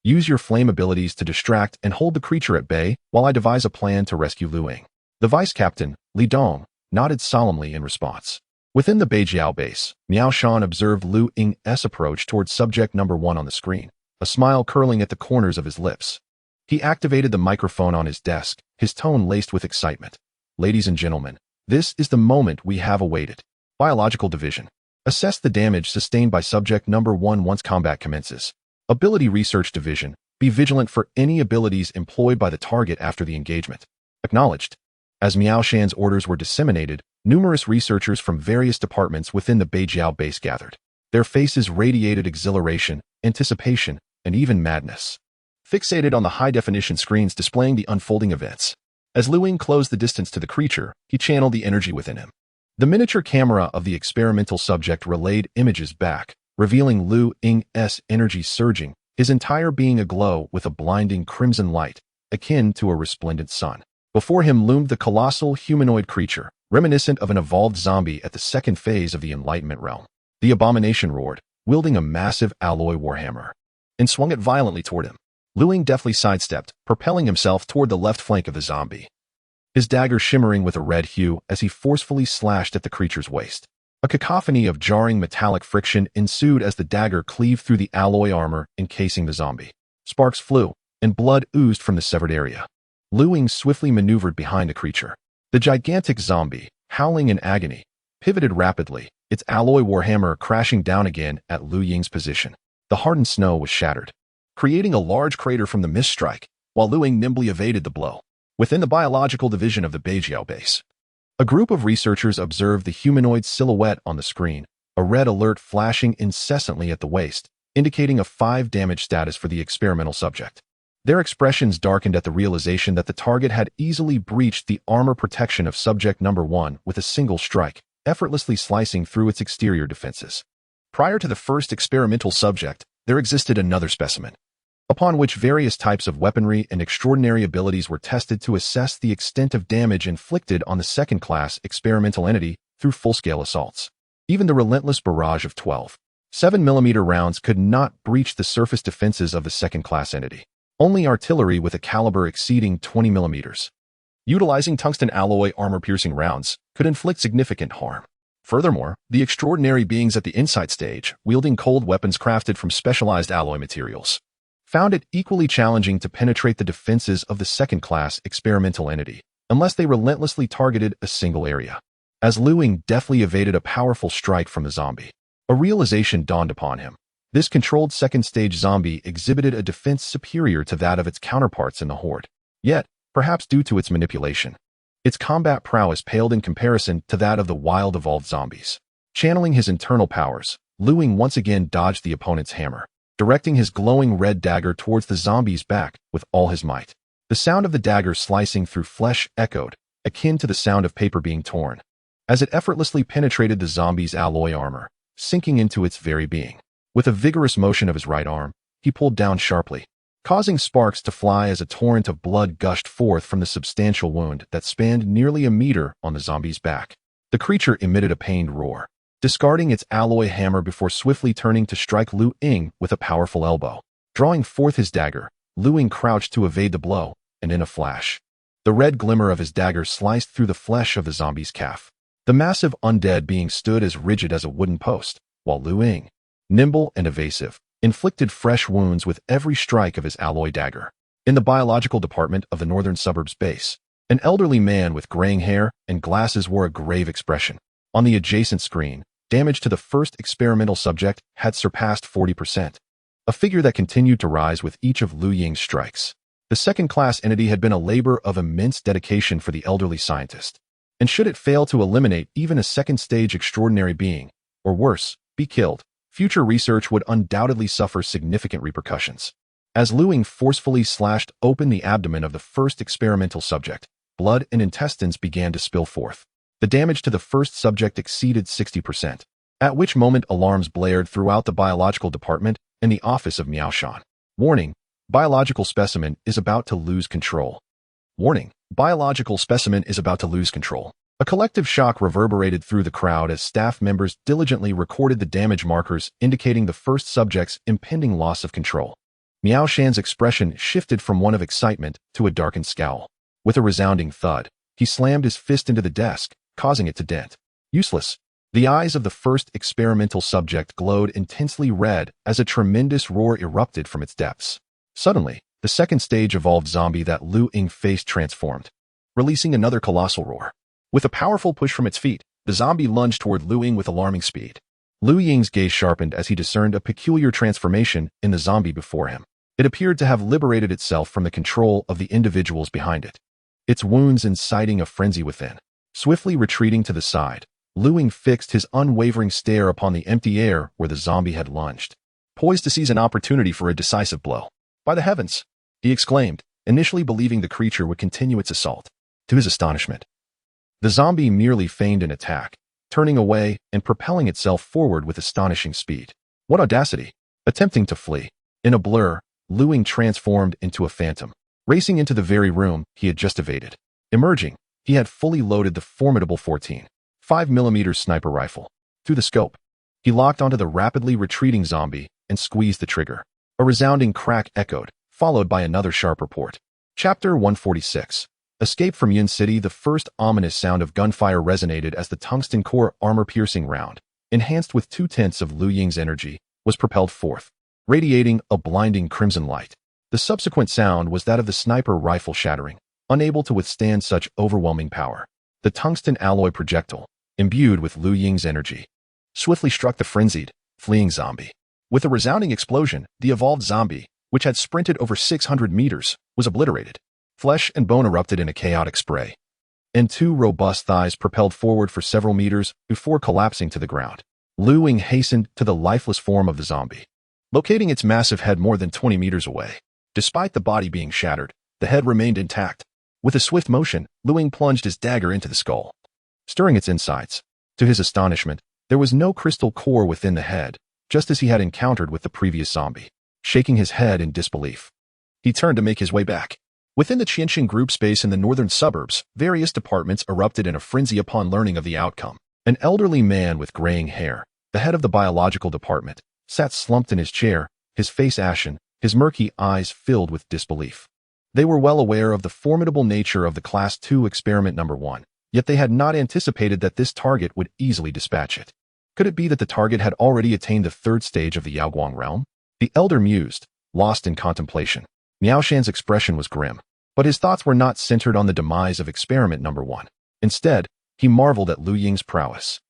Use your flame abilities to distract and hold the creature at bay while I devise a plan to rescue Lu Ying." The vice captain, Li Dong, nodded solemnly in response. Within the Beijiao base, Miao Shan observed Lu Ying's approach towards subject number 1 on the screen, a smile curling at the corners of his lips. He activated the microphone on his desk, his tone laced with excitement. "Ladies and gentlemen, this is the moment we have awaited. Biological division. Assess the damage sustained by subject number 1 once combat commences. Ability research division. Be vigilant for any abilities employed by the target after the engagement. Acknowledged." As Miao Shan's orders were disseminated, numerous researchers from various departments within the Beijiao base gathered. Their faces radiated exhilaration, anticipation, and even madness. Fixated on the high-definition screens displaying the unfolding events. As Lu Ying closed the distance to the creature, he channeled the energy within him. The miniature camera of the experimental subject relayed images back, revealing Lu Ying's energy surging, his entire being aglow with a blinding crimson light, akin to a resplendent sun. Before him loomed the colossal humanoid creature, reminiscent of an evolved zombie at the second phase of the Enlightenment realm. The abomination roared, wielding a massive alloy warhammer, and swung it violently toward him. Lu Ying deftly sidestepped, propelling himself toward the left flank of the zombie, his dagger shimmering with a red hue as he forcefully slashed at the creature's waist. A cacophony of jarring metallic friction ensued as the dagger cleaved through the alloy armor encasing the zombie. Sparks flew, and blood oozed from the severed area. Lu Ying swiftly maneuvered behind the creature. The gigantic zombie, howling in agony, pivoted rapidly, its alloy warhammer crashing down again at Lu Ying's position. The hardened snow was shattered, creating a large crater from the mist strike, while Lu Ying nimbly evaded the blow. Within the biological division of the Beijiao base, a group of researchers observed the humanoid silhouette on the screen, a red alert flashing incessantly at the waist, indicating a 5 damage status for the experimental subject. Their expressions darkened at the realization that the target had easily breached the armor protection of subject number 1 with a single strike, effortlessly slicing through its exterior defenses. Prior to the first experimental subject, there existed another specimen, upon which various types of weaponry and extraordinary abilities were tested to assess the extent of damage inflicted on the second-class experimental entity through full-scale assaults. Even the relentless barrage of 12 7mm rounds could not breach the surface defenses of the second-class entity. Only artillery with a caliber exceeding 20mm, utilizing tungsten alloy armor-piercing rounds, could inflict significant harm. Furthermore, the extraordinary beings at the insight stage, wielding cold weapons crafted from specialized alloy materials, found it equally challenging to penetrate the defenses of the second-class experimental entity, unless they relentlessly targeted a single area. As Lu Ying deftly evaded a powerful strike from the zombie, a realization dawned upon him. This controlled second-stage zombie exhibited a defense superior to that of its counterparts in the Horde. Yet, perhaps due to its manipulation, its combat prowess paled in comparison to that of the wild evolved zombies. Channeling his internal powers, Lu Ying once again dodged the opponent's hammer, directing his glowing red dagger towards the zombie's back with all his might. The sound of the dagger slicing through flesh echoed, akin to the sound of paper being torn, as it effortlessly penetrated the zombie's alloy armor, sinking into its very being. With a vigorous motion of his right arm, he pulled down sharply, causing sparks to fly as a torrent of blood gushed forth from the substantial wound that spanned nearly a meter on the zombie's back. The creature emitted a pained roar, discarding its alloy hammer before swiftly turning to strike Lu Ying with a powerful elbow. Drawing forth his dagger, Lu Ying crouched to evade the blow, and in a flash, the red glimmer of his dagger sliced through the flesh of the zombie's calf. The massive undead being stood as rigid as a wooden post, while Lu Ying, nimble and evasive, inflicted fresh wounds with every strike of his alloy dagger. In the biological department of the northern suburbs base, an elderly man with graying hair and glasses wore a grave expression. On the adjacent screen, damage to the first experimental subject had surpassed 40%, a figure that continued to rise with each of Lu Ying's strikes. The second-class entity had been a labor of immense dedication for the elderly scientist, and should it fail to eliminate even a second-stage extraordinary being, or worse, be killed, future research would undoubtedly suffer significant repercussions. As Lu Ying forcefully slashed open the abdomen of the first experimental subject, blood and intestines began to spill forth. The damage to the first subject exceeded 60%, at which moment alarms blared throughout the biological department and the office of Miao Shan. Warning, biological specimen is about to lose control. Warning, biological specimen is about to lose control. A collective shock reverberated through the crowd as staff members diligently recorded the damage markers indicating the first subject's impending loss of control. Miao Shan's expression shifted from one of excitement to a darkened scowl. With a resounding thud, he slammed his fist into the desk, causing it to dent. Useless. The eyes of the first experimental subject glowed intensely red as a tremendous roar erupted from its depths. Suddenly, the second stage evolved zombie that Lu Ying faced transformed, releasing another colossal roar. With a powerful push from its feet, the zombie lunged toward Lu Ying with alarming speed. Lu Ying's gaze sharpened as he discerned a peculiar transformation in the zombie before him. It appeared to have liberated itself from the control of the individuals behind it, its wounds inciting a frenzy within. Swiftly retreating to the side, Lu Ying fixed his unwavering stare upon the empty air where the zombie had lunged, poised to seize an opportunity for a decisive blow. "By the heavens!" he exclaimed, initially believing the creature would continue its assault. To his astonishment, the zombie merely feigned an attack, turning away and propelling itself forward with astonishing speed. What audacity! Attempting to flee. In a blur, Lu Ying transformed into a phantom, racing into the very room he had just evaded. Emerging, he had fully loaded the formidable 14.5mm sniper rifle. Through the scope, he locked onto the rapidly retreating zombie and squeezed the trigger. A resounding crack echoed, followed by another sharp report. Chapter 146. Escape from Ying City. The first ominous sound of gunfire resonated as the tungsten core armor-piercing round, enhanced with 2/10 of Lu Ying's energy, was propelled forth, radiating a blinding crimson light. The subsequent sound was that of the sniper rifle shattering, unable to withstand such overwhelming power. The tungsten alloy projectile, imbued with Lu Ying's energy, swiftly struck the frenzied, fleeing zombie. With a resounding explosion, the evolved zombie, which had sprinted over 600 meters, was obliterated. Flesh and bone erupted in a chaotic spray, and two robust thighs propelled forward for several meters before collapsing to the ground. Lu Ying hastened to the lifeless form of the zombie, locating its massive head more than 20 meters away. Despite the body being shattered, the head remained intact. With a swift motion, Lu Ying plunged his dagger into the skull, stirring its insides. To his astonishment, there was no crystal core within the head, just as he had encountered with the previous zombie. Shaking his head in disbelief, he turned to make his way back. Within the Qianxin group space in the northern suburbs, various departments erupted in a frenzy upon learning of the outcome. An elderly man with graying hair, the head of the biological department, sat slumped in his chair, his face ashen, his murky eyes filled with disbelief. They were well aware of the formidable nature of the Class 2 Experiment No. 1, yet they had not anticipated that this target would easily dispatch it. Could it be that the target had already attained the third stage of the Yaoguang realm? The elder mused, lost in contemplation. Miao Shan's expression was grim, but his thoughts were not centered on the demise of Experiment No. 1. Instead, he marveled at Lu Ying's prowess.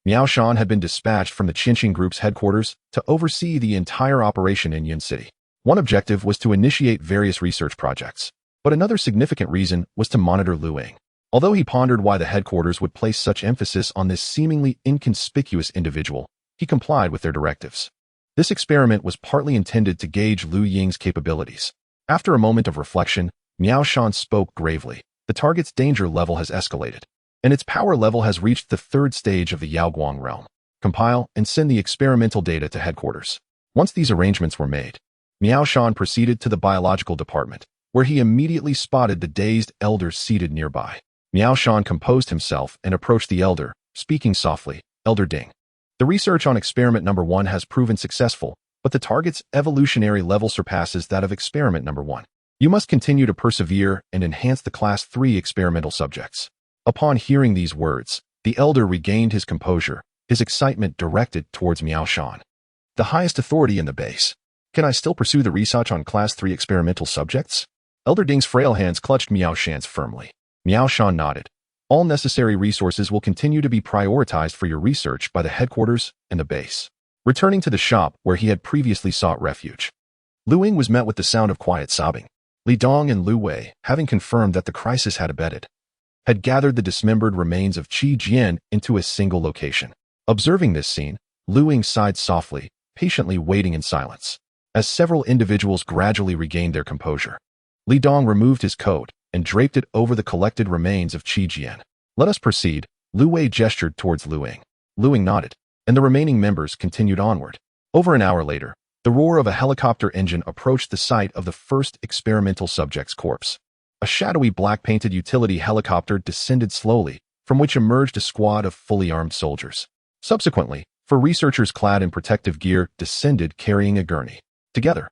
Miao Shan had been dispatched from the Qianxin Group's headquarters to oversee the entire operation in Ying City. One objective was to initiate various research projects, but another significant reason was to monitor Lu Ying. Although he pondered why the headquarters would place such emphasis on this seemingly inconspicuous individual, he complied with their directives. This experiment was partly intended to gauge Lu Ying's capabilities. After a moment of reflection, Miao Shan spoke gravely. The target's danger level has escalated, and its power level has reached the third stage of the Yaoguang realm. Compile and send the experimental data to headquarters. Once these arrangements were made, Miao Shan proceeded to the biological department, where he immediately spotted the dazed elder seated nearby. Miao Shan composed himself and approached the elder, speaking softly. "Elder Ding, the research on Experiment No. 1 has proven successful, but the target's evolutionary level surpasses that of Experiment No. 1. You must continue to persevere and enhance the Class 3 experimental subjects." Upon hearing these words, the elder regained his composure, his excitement directed towards Miao Shan. "The highest authority in the base. Can I still pursue the research on Class 3 experimental subjects?" Elder Ding's frail hands clutched Miao Shan's firmly. Miao Shan nodded. "All necessary resources will continue to be prioritized for your research by the headquarters and the base." Returning to the shop where he had previously sought refuge, Lu Ying was met with the sound of quiet sobbing. Li Dong and Lu Wei, having confirmed that the crisis had abated, had gathered the dismembered remains of Qi Jian into a single location. Observing this scene, Lu Ying sighed softly, patiently waiting in silence. As several individuals gradually regained their composure, Li Dong removed his coat and draped it over the collected remains of Qi Jian. "Let us proceed," Lu Wei gestured towards Lu Ying. Lu Ying nodded, and the remaining members continued onward. Over an hour later, the roar of a helicopter engine approached the site of the first experimental subject's corpse. A shadowy black-painted utility helicopter descended slowly, from which emerged a squad of fully armed soldiers. Subsequently, 4 researchers clad in protective gear descended carrying a gurney. Together,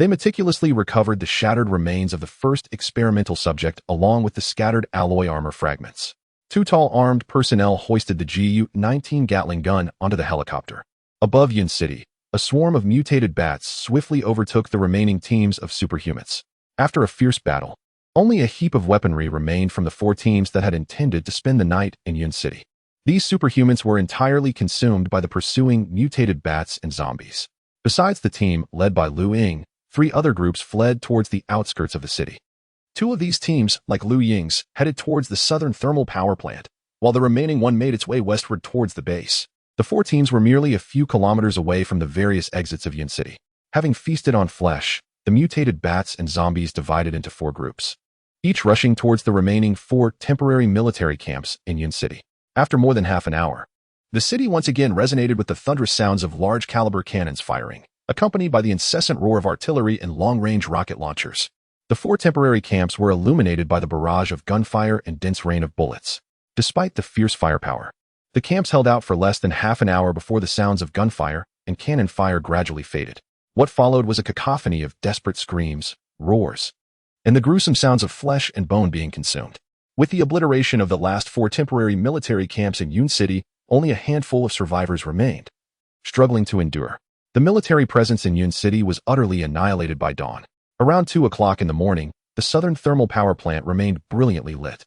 They meticulously recovered the shattered remains of the first experimental subject along with the scattered alloy armor fragments. Two tall armed personnel hoisted the Gu-19 Gatling gun onto the helicopter. Above Ying City, a swarm of mutated bats swiftly overtook the remaining teams of superhumans. After a fierce battle, only a heap of weaponry remained from the 4 teams that had intended to spend the night in Ying City. These superhumans were entirely consumed by the pursuing mutated bats and zombies. Besides the team led by Lu Ying, 3 other groups fled towards the outskirts of the city. 2 of these teams, like Lu Ying's, headed towards the southern thermal power plant, while the remaining one made its way westward towards the base. The 4 teams were merely a few kilometers away from the various exits of Ying City. Having feasted on flesh, the mutated bats and zombies divided into 4 groups, each rushing towards the remaining 4 temporary military camps in Ying City. After more than half an hour, the city once again resonated with the thunderous sounds of large-caliber cannons firing, accompanied by the incessant roar of artillery and long-range rocket launchers. The 4 temporary camps were illuminated by the barrage of gunfire and dense rain of bullets. Despite the fierce firepower, the camps held out for less than half an hour before the sounds of gunfire and cannon fire gradually faded. What followed was a cacophony of desperate screams, roars, and the gruesome sounds of flesh and bone being consumed. With the obliteration of the last 4 temporary military camps in Ying City, only a handful of survivors remained, struggling to endure. The military presence in Ying City was utterly annihilated by dawn. Around 2 o'clock in the morning, the southern thermal power plant remained brilliantly lit.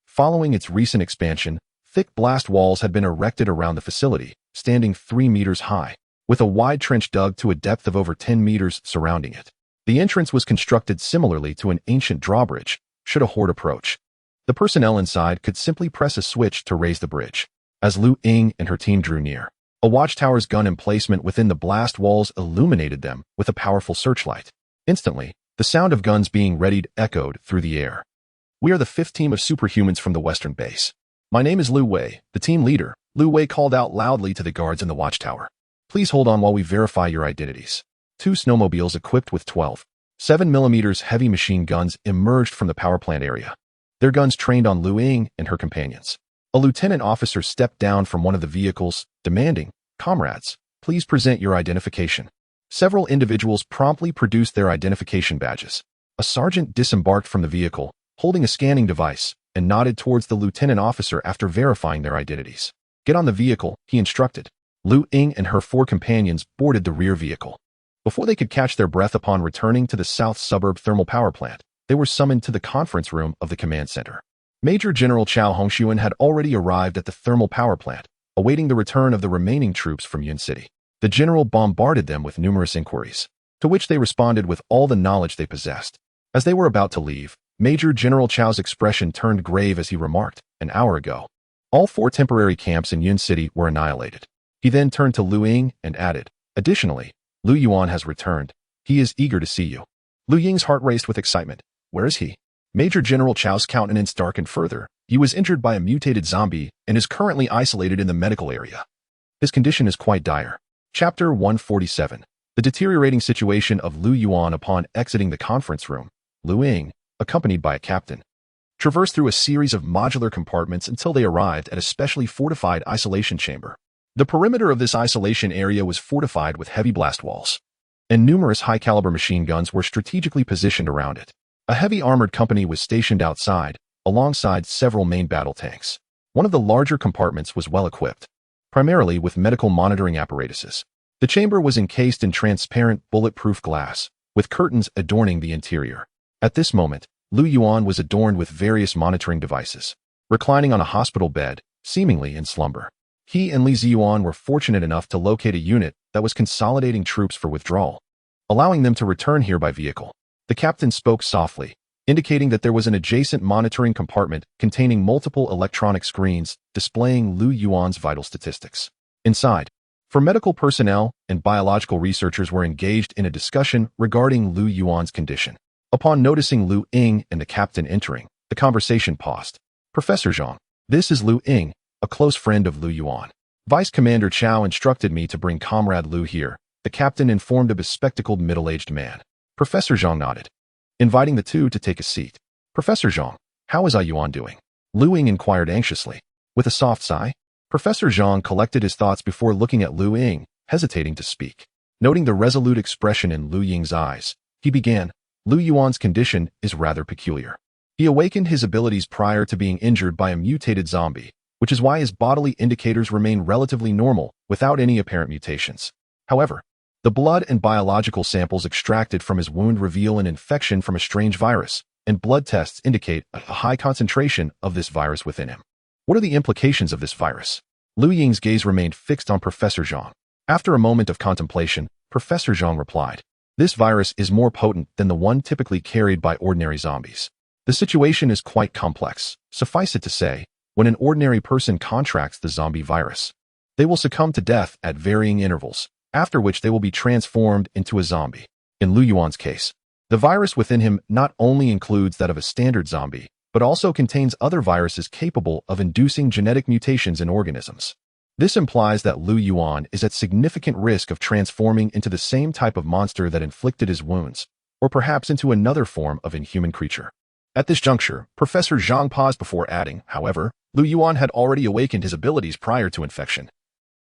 Following its recent expansion, thick blast walls had been erected around the facility, standing 3 meters high, with a wide trench dug to a depth of over 10 meters surrounding it. The entrance was constructed similarly to an ancient drawbridge, should a horde approach. The personnel inside could simply press a switch to raise the bridge. As Lu Ying and her team drew near, a watchtower's gun emplacement within the blast walls illuminated them with a powerful searchlight. Instantly, the sound of guns being readied echoed through the air. "We are the 5th team of superhumans from the western base. My name is Lu Wei, the team leader," Lu Wei called out loudly to the guards in the watchtower. "Please hold on while we verify your identities." 2 snowmobiles equipped with 12 7mm heavy machine guns emerged from the power plant area. Their guns trained on Lu Ying and her companions. A lieutenant officer stepped down from one of the vehicles, demanding, "Comrades, please present your identification." Several individuals promptly produced their identification badges. A sergeant disembarked from the vehicle, holding a scanning device, and nodded towards the lieutenant officer after verifying their identities. "Get on the vehicle," he instructed. Lu Ying and her 4 companions boarded the rear vehicle. Before they could catch their breath upon returning to the south suburb thermal power plant, they were summoned to the conference room of the command center. Major General Chao Hongxuan had already arrived at the thermal power plant, awaiting the return of the remaining troops from Ying City. The general bombarded them with numerous inquiries, to which they responded with all the knowledge they possessed. As they were about to leave, Major General Chao's expression turned grave as he remarked, "An hour ago, all 4 temporary camps in Ying City were annihilated." He then turned to Lu Ying and added, "Additionally, Lu Yuan has returned. He is eager to see you." Lu Ying's heart raced with excitement. "Where is he?" Major General Chao's countenance darkened further. "He was injured by a mutated zombie and is currently isolated in the medical area. His condition is quite dire." Chapter 147. The deteriorating situation of Lu Yuan upon exiting the conference room. Lu Ying, accompanied by a captain, traversed through a series of modular compartments until they arrived at a specially fortified isolation chamber. The perimeter of this isolation area was fortified with heavy blast walls, and numerous high-caliber machine guns were strategically positioned around it. A heavy armored company was stationed outside, alongside several main battle tanks. One of the larger compartments was well equipped, primarily with medical monitoring apparatuses. The chamber was encased in transparent, bulletproof glass, with curtains adorning the interior. At this moment, Lu Yuan was adorned with various monitoring devices, reclining on a hospital bed, seemingly in slumber. He and Li Ziyuan were fortunate enough to locate a unit that was consolidating troops for withdrawal, allowing them to return here by vehicle. The captain spoke softly, indicating that there was an adjacent monitoring compartment containing multiple electronic screens displaying Lu Yuan's vital statistics. Inside, for medical personnel and biological researchers were engaged in a discussion regarding Lu Yuan's condition. Upon noticing Lu Ying and the captain entering, the conversation paused. "Professor Zhang, this is Lu Ying, a close friend of Lu Yuan. Vice Commander Chao instructed me to bring Comrade Lu here," the captain informed a bespectacled middle-aged man. Professor Zhang nodded, inviting the 2 to take a seat. "Professor Zhang, how is Yuan doing?" Lu Ying inquired anxiously. With a soft sigh, Professor Zhang collected his thoughts before looking at Lu Ying, hesitating to speak. Noting the resolute expression in Lu Ying's eyes, he began, Lu Yuan's condition is rather peculiar. He awakened his abilities prior to being injured by a mutated zombie, which is why his bodily indicators remain relatively normal without any apparent mutations. However, the blood and biological samples extracted from his wound reveal an infection from a strange virus, and blood tests indicate a high concentration of this virus within him. What are the implications of this virus? Lu Ying's gaze remained fixed on Professor Zhang. After a moment of contemplation, Professor Zhang replied, "This virus is more potent than the one typically carried by ordinary zombies. The situation is quite complex. Suffice it to say, when an ordinary person contracts the zombie virus, they will succumb to death at varying intervals, after which they will be transformed into a zombie. In Lu Yuan's case, the virus within him not only includes that of a standard zombie, but also contains other viruses capable of inducing genetic mutations in organisms. This implies that Lu Yuan is at significant risk of transforming into the same type of monster that inflicted his wounds, or perhaps into another form of inhuman creature." At this juncture, Professor Zhang paused before adding, however, Lu Yuan had already awakened his abilities prior to infection,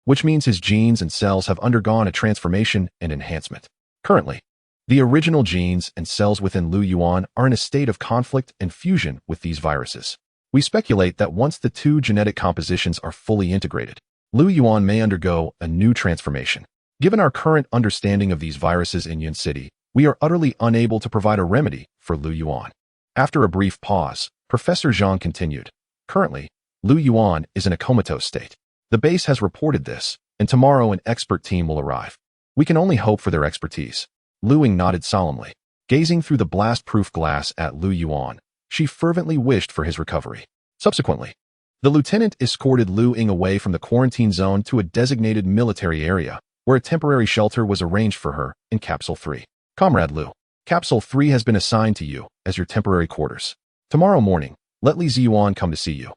which means his genes and cells have undergone a transformation and enhancement. Currently, the original genes and cells within Lu Yuan are in a state of conflict and fusion with these viruses. We speculate that once the two genetic compositions are fully integrated, Lu Yuan may undergo a new transformation. Given our current understanding of these viruses in Yun City, we are utterly unable to provide a remedy for Lu Yuan. After a brief pause, Professor Zhang continued, "Currently, Lu Yuan is in a comatose state. The base has reported this, and tomorrow an expert team will arrive. We can only hope for their expertise." Lu Ying nodded solemnly. Gazing through the blast-proof glass at Lu Yuan, she fervently wished for his recovery. Subsequently, the lieutenant escorted Lu Ying away from the quarantine zone to a designated military area, where a temporary shelter was arranged for her in Capsule 3. "Comrade Lu, Capsule 3 has been assigned to you as your temporary quarters. Tomorrow morning, let Li Ziyuan come to see you.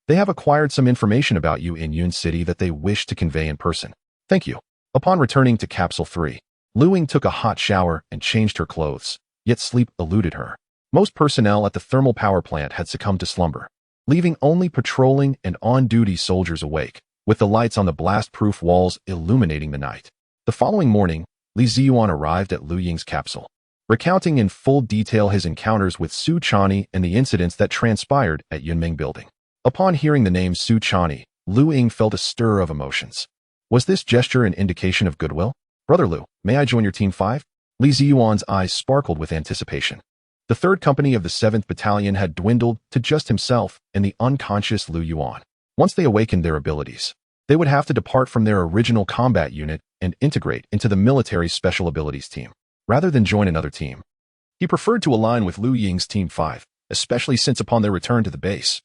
They have acquired some information about you in Yun City that they wish to convey in person. Thank you." Upon returning to Capsule 3, Lu Ying took a hot shower and changed her clothes, yet sleep eluded her. Most personnel at the thermal power plant had succumbed to slumber, leaving only patrolling and on-duty soldiers awake, with the lights on the blast-proof walls illuminating the night. The following morning, Li Ziyuan arrived at Lu Ying's capsule, recounting in full detail his encounters with Su Chani and the incidents that transpired at Yunming Building. Upon hearing the name Su Chani, Lu Ying felt a stir of emotions. Was this gesture an indication of goodwill? "Brother Lu, may I join your Team 5? Li Ziyuan's eyes sparkled with anticipation. The 3rd Company of the 7th Battalion had dwindled to just himself and the unconscious Lu Yuan. Once they awakened their abilities, they would have to depart from their original combat unit and integrate into the military's special abilities team, rather than join another team. He preferred to align with Lu Ying's Team 5, especially since upon their return to the base,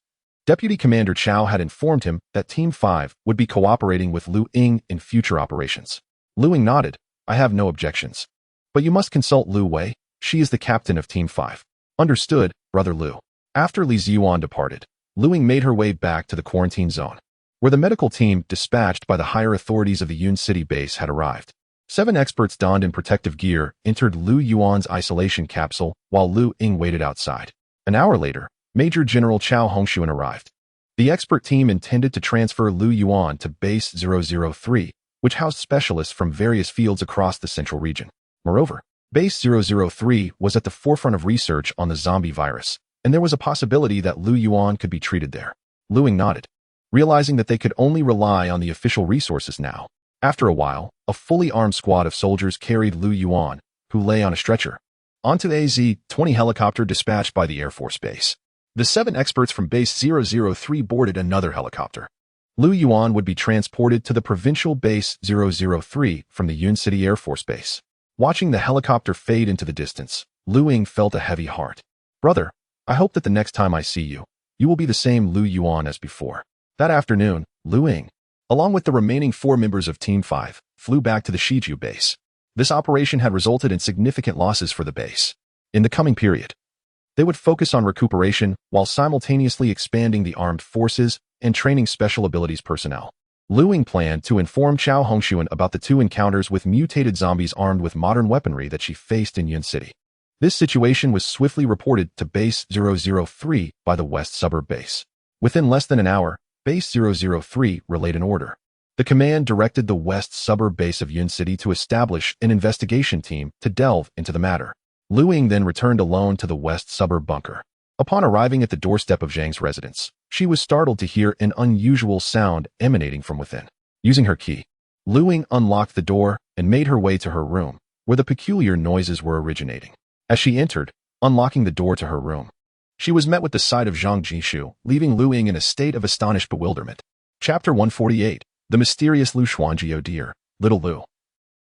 Deputy Commander Chow had informed him that Team 5 would be cooperating with Lu Ying in future operations. Lu Ying nodded, "I have no objections. But you must consult Lu Wei. She is the captain of Team 5. "Understood, Brother Lu." After Li Ziyuan departed, Lu Ying made her way back to the quarantine zone, where the medical team dispatched by the higher authorities of the Yun City base had arrived. 7 experts donned in protective gear entered Lu Yuan's isolation capsule while Lu Ying waited outside. An hour later, Major General Chao Hongshuan arrived. The expert team intended to transfer Lu Yuan to Base 003, which housed specialists from various fields across the central region. Moreover, Base 003 was at the forefront of research on the zombie virus, and there was a possibility that Lu Yuan could be treated there. Lu Ying nodded, realizing that they could only rely on the official resources now. After a while, a fully armed squad of soldiers carried Lu Yuan, who lay on a stretcher, onto the AZ-20 helicopter dispatched by the Air Force Base. The 7 experts from Base 003 boarded another helicopter. Lu Yuan would be transported to the provincial Base 003 from the Yun City Air Force Base. Watching the helicopter fade into the distance, Lu Ying felt a heavy heart. "Brother, I hope that the next time I see you, you will be the same Lu Yuan as before." That afternoon, Lu Ying, along with the remaining 4 members of Team 5, flew back to the Shiju base. This operation had resulted in significant losses for the base. In the coming period, they would focus on recuperation while simultaneously expanding the armed forces and training special abilities personnel. Lu Ying planned to inform Chao Hongshuan about the 2 encounters with mutated zombies armed with modern weaponry that she faced in Yun City. This situation was swiftly reported to Base 003 by the West Suburb Base. Within less than an hour, Base 003 relayed an order. The command directed the West Suburb Base of Yun City to establish an investigation team to delve into the matter. Lu Ying then returned alone to the west suburb bunker. Upon arriving at the doorstep of Zhang's residence, she was startled to hear an unusual sound emanating from within. Using her key, Lu Ying unlocked the door and made her way to her room, where the peculiar noises were originating. As she entered, unlocking the door to her room, she was met with the sight of Zhang Jishu, leaving Lu Ying in a state of astonished bewilderment. Chapter 148. The Mysterious Lu Xuanji. Oh dear, little Lu.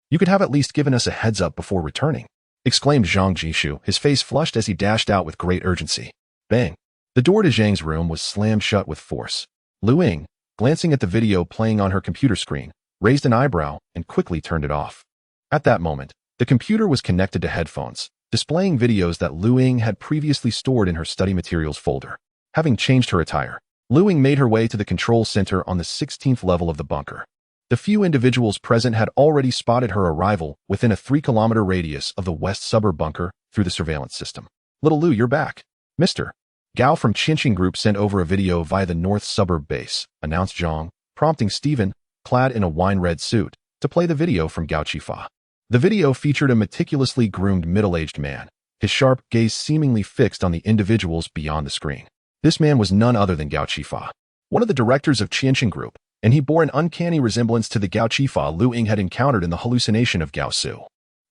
You could have at least given us a heads up before returning, exclaimed Zhang Jishu, his face flushed as he dashed out with great urgency. Bang! The door to Zhang's room was slammed shut with force. Lu Ying, glancing at the video playing on her computer screen, raised an eyebrow and quickly turned it off. At that moment, the computer was connected to headphones, displaying videos that Lu Ying had previously stored in her study materials folder. Having changed her attire, Lu Ying made her way to the control center on the 16th level of the bunker. The few individuals present had already spotted her arrival within a 3-kilometer radius of the west suburb bunker through the surveillance system. Little Lu, you're back. Mr. Gao from Qinxing Group sent over a video via the north suburb base, announced Zhang, prompting Stephen, clad in a wine-red suit, to play the video from Gao Qifa. The video featured a meticulously groomed middle-aged man, his sharp gaze seemingly fixed on the individuals beyond the screen. This man was none other than Gao Qifa, one of the directors of Qinxing Group, and he bore an uncanny resemblance to the Gao Qifa Lu Ying had encountered in the hallucination of Gao Su.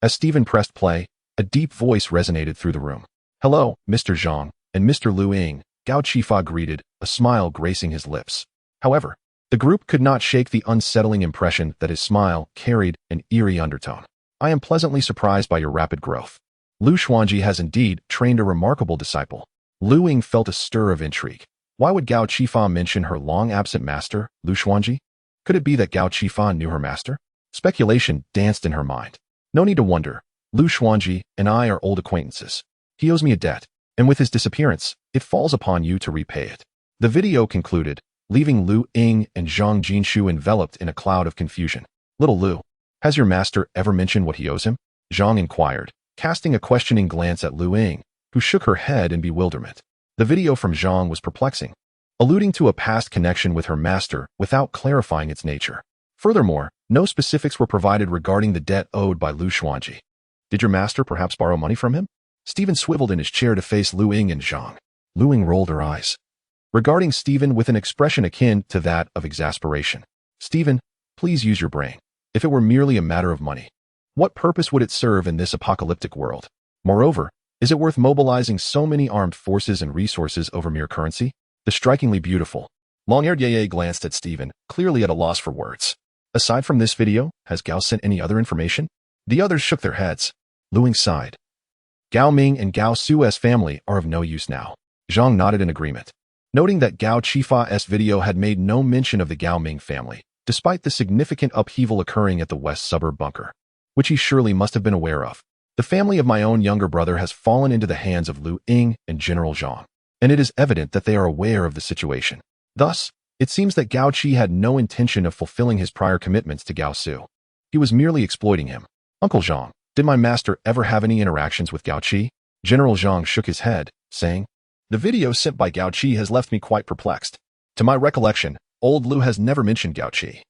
As Stephen pressed play, a deep voice resonated through the room. Hello, Mr. Zhang and Mr. Lu Ying, Gao Qifa greeted, a smile gracing his lips. However, the group could not shake the unsettling impression that his smile carried an eerie undertone. I am pleasantly surprised by your rapid growth. Lu Xuanji has indeed trained a remarkable disciple. Lu Ying felt a stir of intrigue. Why would Gao Qifa mention her long-absent master, Lu Xuanji? Could it be that Gao Qifa knew her master? Speculation danced in her mind. No need to wonder. Lu Xuanji and I are old acquaintances. He owes me a debt, and with his disappearance, it falls upon you to repay it. The video concluded, leaving Lu Ying and Zhang Jinshu enveloped in a cloud of confusion. Little Lu, has your master ever mentioned what he owes him? Zhang inquired, casting a questioning glance at Lu Ying, who shook her head in bewilderment. The video from Zhang was perplexing, alluding to a past connection with her master without clarifying its nature. Furthermore, no specifics were provided regarding the debt owed by Lu Xuanji. Did your master perhaps borrow money from him? Stephen swiveled in his chair to face Lu Ying and Zhang. Lu Ying rolled her eyes, regarding Stephen with an expression akin to that of exasperation. Stephen, please use your brain. If it were merely a matter of money, what purpose would it serve in this apocalyptic world? Moreover, is it worth mobilizing so many armed forces and resources over mere currency? The strikingly beautiful, long-haired Yeye glanced at Stephen, clearly at a loss for words. Aside from this video, has Gao sent any other information? The others shook their heads. Lu Ying sighed. Gao Ming and Gao Su's family are of no use now. Zhang nodded in agreement, noting that Gao Qifa's video had made no mention of the Gao Ming family, despite the significant upheaval occurring at the west suburb bunker, which he surely must have been aware of. The family of my own younger brother has fallen into the hands of Lu Ying and General Zhang, and it is evident that they are aware of the situation. Thus, it seems that Gao Qi had no intention of fulfilling his prior commitments to Gao Su. He was merely exploiting him. Uncle Zhang, did my master ever have any interactions with Gao Qi? General Zhang shook his head, saying, the video sent by Gao Qi has left me quite perplexed. To my recollection, old Lu has never mentioned Gao Qi.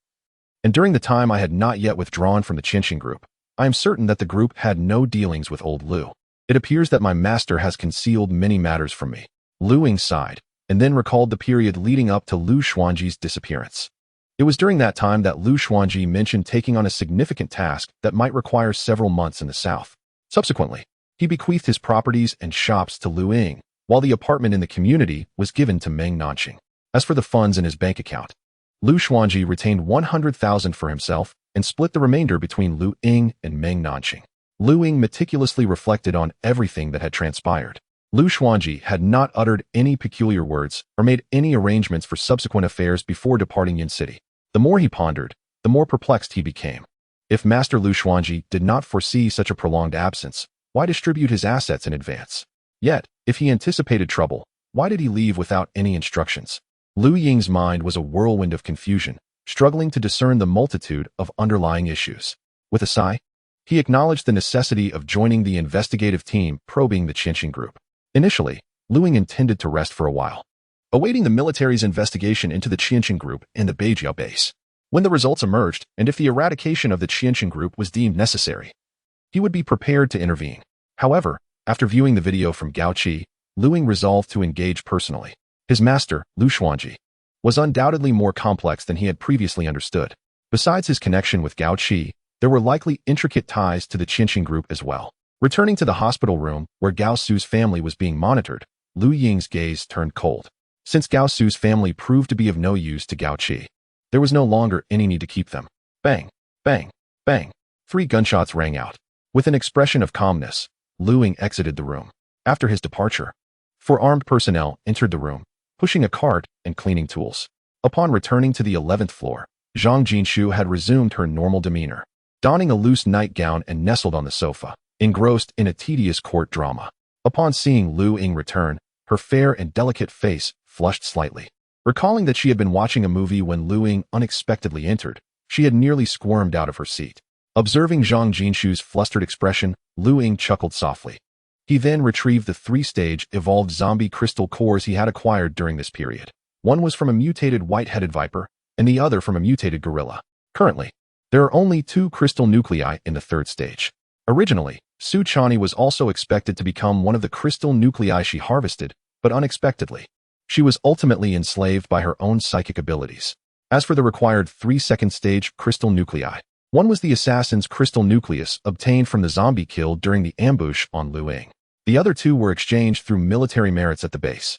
And during the time I had not yet withdrawn from the Qinxing Group, I am certain that the group had no dealings with old Lu. It appears that my master has concealed many matters from me. Lu Ying sighed, and then recalled the period leading up to Lu Xuanji's disappearance. It was during that time that Lu Xuanji mentioned taking on a significant task that might require several months in the south. Subsequently, he bequeathed his properties and shops to Lu Ying, while the apartment in the community was given to Meng Nanxing. As for the funds in his bank account, Lu Xuanji retained 100,000 for himself and split the remainder between Lu Ying and Meng Nanxing. Lu Ying meticulously reflected on everything that had transpired. Lu Xuanji had not uttered any peculiar words or made any arrangements for subsequent affairs before departing Yin City. The more he pondered, the more perplexed he became. If Master Lu Xuanji did not foresee such a prolonged absence, why distribute his assets in advance? Yet, if he anticipated trouble, why did he leave without any instructions? Lu Ying's mind was a whirlwind of confusion, struggling to discern the multitude of underlying issues. With a sigh, he acknowledged the necessity of joining the investigative team probing the Qinxing Group. Initially, Lu Ying intended to rest for a while, awaiting the military's investigation into the Qinxing Group and the Beijiao base. When the results emerged, and if the eradication of the Qinxing Group was deemed necessary, he would be prepared to intervene. However, After viewing the video from Gao Qi, Lu Ying resolved to engage personally. His master, Lu Xuanji, was undoubtedly more complex than he had previously understood. Besides his connection with Gao Qi, there were likely intricate ties to the Qinqing group as well. Returning to the hospital room where Gao Su's family was being monitored, Lu Ying's gaze turned cold. Since Gao Su's family proved to be of no use to Gao Qi, there was no longer any need to keep them. Bang, bang, bang. 3 gunshots rang out. With an expression of calmness, Lu Ying exited the room. After his departure, 4 armed personnel entered the room, pushing a cart and cleaning tools. Upon returning to the 11th floor, Zhang Jinshu had resumed her normal demeanor, donning a loose nightgown and nestled on the sofa, engrossed in a tedious court drama. Upon seeing Lu Ying return, her fair and delicate face flushed slightly. Recalling that she had been watching a movie when Lu Ying unexpectedly entered, she had nearly squirmed out of her seat. Observing Zhang Jinshu's flustered expression, Lu Ying chuckled softly. He then retrieved the 3-stage evolved zombie crystal cores he had acquired during this period. One was from a mutated white-headed viper, and the other from a mutated gorilla. Currently, there are only 2 crystal nuclei in the 3rd stage. Originally, Su Chani was also expected to become one of the crystal nuclei she harvested, but unexpectedly, she was ultimately enslaved by her own psychic abilities. As for the required 3 second-stage crystal nuclei, one was the assassin's crystal nucleus obtained from the zombie killed during the ambush on Lu Ying. The other 2 were exchanged through military merits at the base.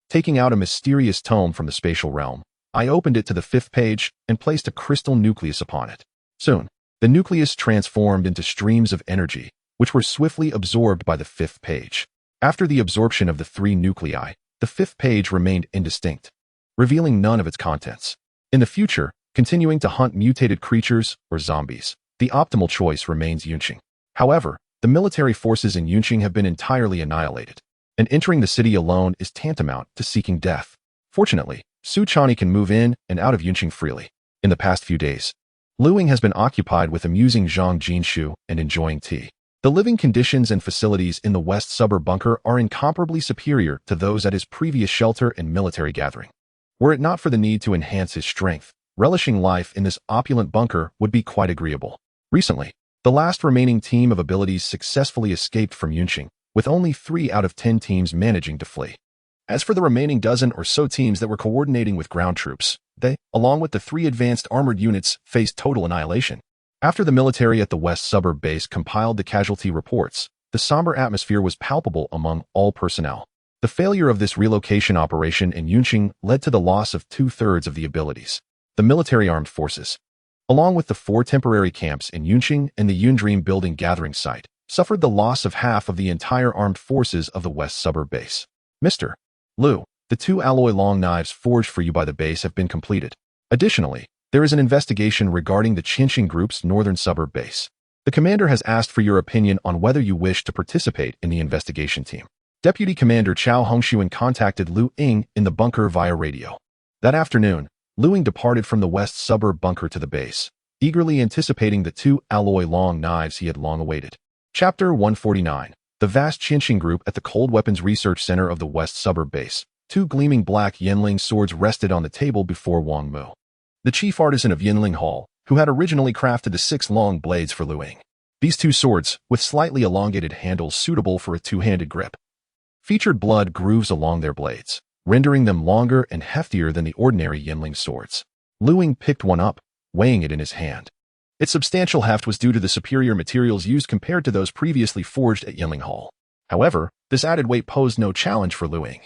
Taking out a mysterious tome from the spatial realm, I opened it to the 5th page and placed a crystal nucleus upon it. Soon, the nucleus transformed into streams of energy, which were swiftly absorbed by the 5th page. After the absorption of the 3 nuclei, the 5th page remained indistinct, revealing none of its contents. In the future, continuing to hunt mutated creatures or zombies, the optimal choice remains Yunqing. However, the military forces in Yunqing have been entirely annihilated, and entering the city alone is tantamount to seeking death. Fortunately, Su Chani can move in and out of Yunqing freely. In the past few days, Lu Ying has been occupied with amusing Zhang Jinshu and enjoying tea. The living conditions and facilities in the West Suburb bunker are incomparably superior to those at his previous shelter and military gathering. Were it not for the need to enhance his strength, relishing life in this opulent bunker would be quite agreeable. Recently, the last remaining team of abilities successfully escaped from Yunqing, with only 3 out of 10 teams managing to flee. As for the remaining dozen or so teams that were coordinating with ground troops, they, along with the 3 advanced armored units, faced total annihilation. After the military at the West Suburb base compiled the casualty reports, the somber atmosphere was palpable among all personnel. The failure of this relocation operation in Yunqing led to the loss of 2/3 of the abilities. The military armed forces, along with the 4 temporary camps in Yunqing and the Yundream building gathering site, suffered the loss of half of the entire armed forces of the West Suburb base. Mr. Lu, the 2 alloy long knives forged for you by the base have been completed. Additionally, there is an investigation regarding the Qinqing group's northern suburb base. The commander has asked for your opinion on whether you wish to participate in the investigation team. Deputy Commander Chao Hongshuan contacted Lu Ying in the bunker via radio. That afternoon, Lu Ying departed from the West Suburb bunker to the base, eagerly anticipating the 2 alloy long knives he had long awaited. Chapter 149. The vast Qinqing group at the Cold Weapons Research Center of the West Suburb base. 2 gleaming black Yinling swords rested on the table before Wang Mu, the chief artisan of Yinling Hall, who had originally crafted the 6 long blades for Lu Ying. These 2 swords, with slightly elongated handles suitable for a 2-handed grip, featured blood grooves along their blades, rendering them longer and heftier than the ordinary Yinling swords. Lu Ying picked one up, weighing it in his hand. Its substantial heft was due to the superior materials used compared to those previously forged at Yinling Hall. However, this added weight posed no challenge for Lu Ying.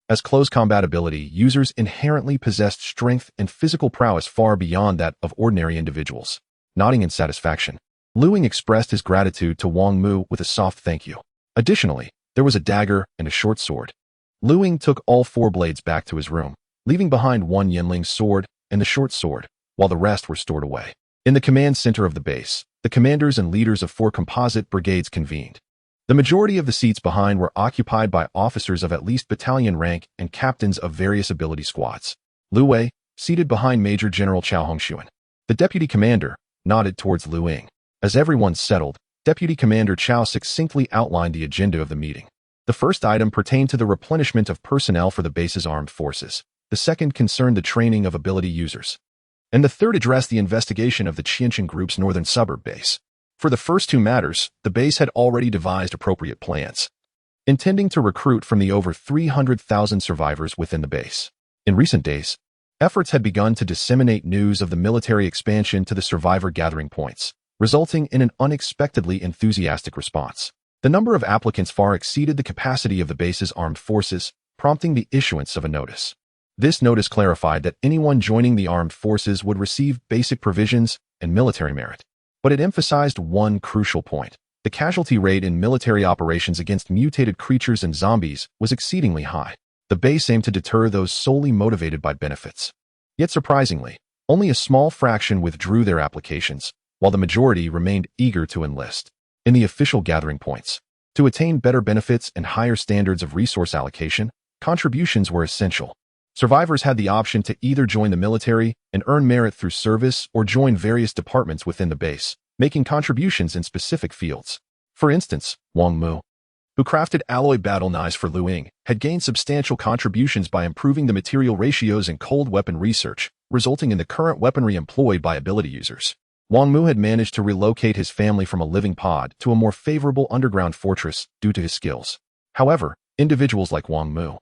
As close combat ability, users inherently possessed strength and physical prowess far beyond that of ordinary individuals. Nodding in satisfaction, Lu Ying expressed his gratitude to Wang Mu with a soft thank you. Additionally, there was a dagger and a short sword. Lu Ying took all 4 blades back to his room, leaving behind 1 Yinling sword and the short sword, while the rest were stored away. In the command center of the base, the commanders and leaders of 4 composite brigades convened. The majority of the seats behind were occupied by officers of at least battalion rank and captains of various ability squads. Lu Wei, seated behind Major General Chao Hongshuan. The deputy commander nodded towards Lu Ying. As everyone settled, Deputy Commander Chao succinctly outlined the agenda of the meeting. The first item pertained to the replenishment of personnel for the base's armed forces. The second concerned the training of ability users. And the third addressed the investigation of the Qinqing group's northern suburb base. For the first 2 matters, the base had already devised appropriate plans. intending to recruit from the over 300,000 survivors within the base. In recent days, efforts had begun to disseminate news of the military expansion to the survivor gathering points, resulting in an unexpectedly enthusiastic response. The number of applicants far exceeded the capacity of the base's armed forces, prompting the issuance of a notice. This notice clarified that anyone joining the armed forces would receive basic provisions and military merit. But it emphasized one crucial point. The casualty rate in military operations against mutated creatures and zombies was exceedingly high. The base aimed to deter those solely motivated by benefits. Yet surprisingly, only a small fraction withdrew their applications, while the majority remained eager to enlist. In the official gathering points, to attain better benefits and higher standards of resource allocation, contributions were essential. Survivors had the option to either join the military and earn merit through service or join various departments within the base, making contributions in specific fields. For instance, Wang Mu, who crafted alloy battle knives for Lu Ying, had gained substantial contributions by improving the material ratios in cold weapon research, resulting in the current weaponry employed by ability users. Wang Mu had managed to relocate his family from a living pod to a more favorable underground fortress due to his skills. However, individuals like Wang Mu,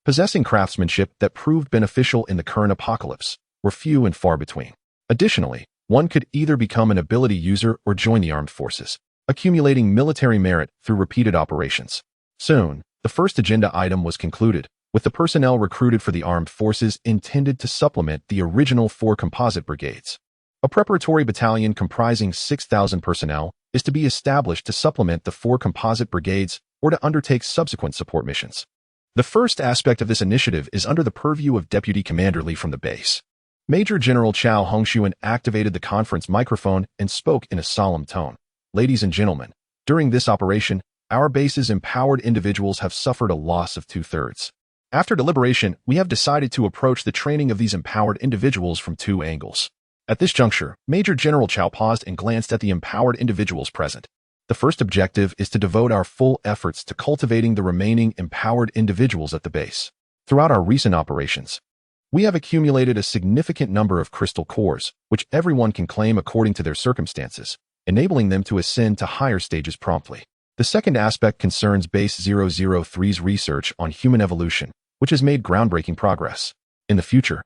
possessing craftsmanship that proved beneficial in the current apocalypse, were few and far between. Additionally, one could either become an ability user or join the armed forces, accumulating military merit through repeated operations. Soon, the first agenda item was concluded, with the personnel recruited for the armed forces intended to supplement the original 4 composite brigades. A preparatory battalion comprising 6,000 personnel is to be established to supplement the 4 composite brigades or to undertake subsequent support missions. The first aspect of this initiative is under the purview of Deputy Commander Li from the base. Major General Chao Hongshuan activated the conference microphone and spoke in a solemn tone. Ladies and gentlemen, during this operation, our base's empowered individuals have suffered a loss of 2/3. After deliberation, we have decided to approach the training of these empowered individuals from 2 angles. At this juncture, Major General Chao paused and glanced at the empowered individuals present. The first objective is to devote our full efforts to cultivating the remaining empowered individuals at the base. Throughout our recent operations, we have accumulated a significant number of crystal cores, which everyone can claim according to their circumstances, enabling them to ascend to higher stages promptly. The second aspect concerns Base 003's research on human evolution, which has made groundbreaking progress. In the future,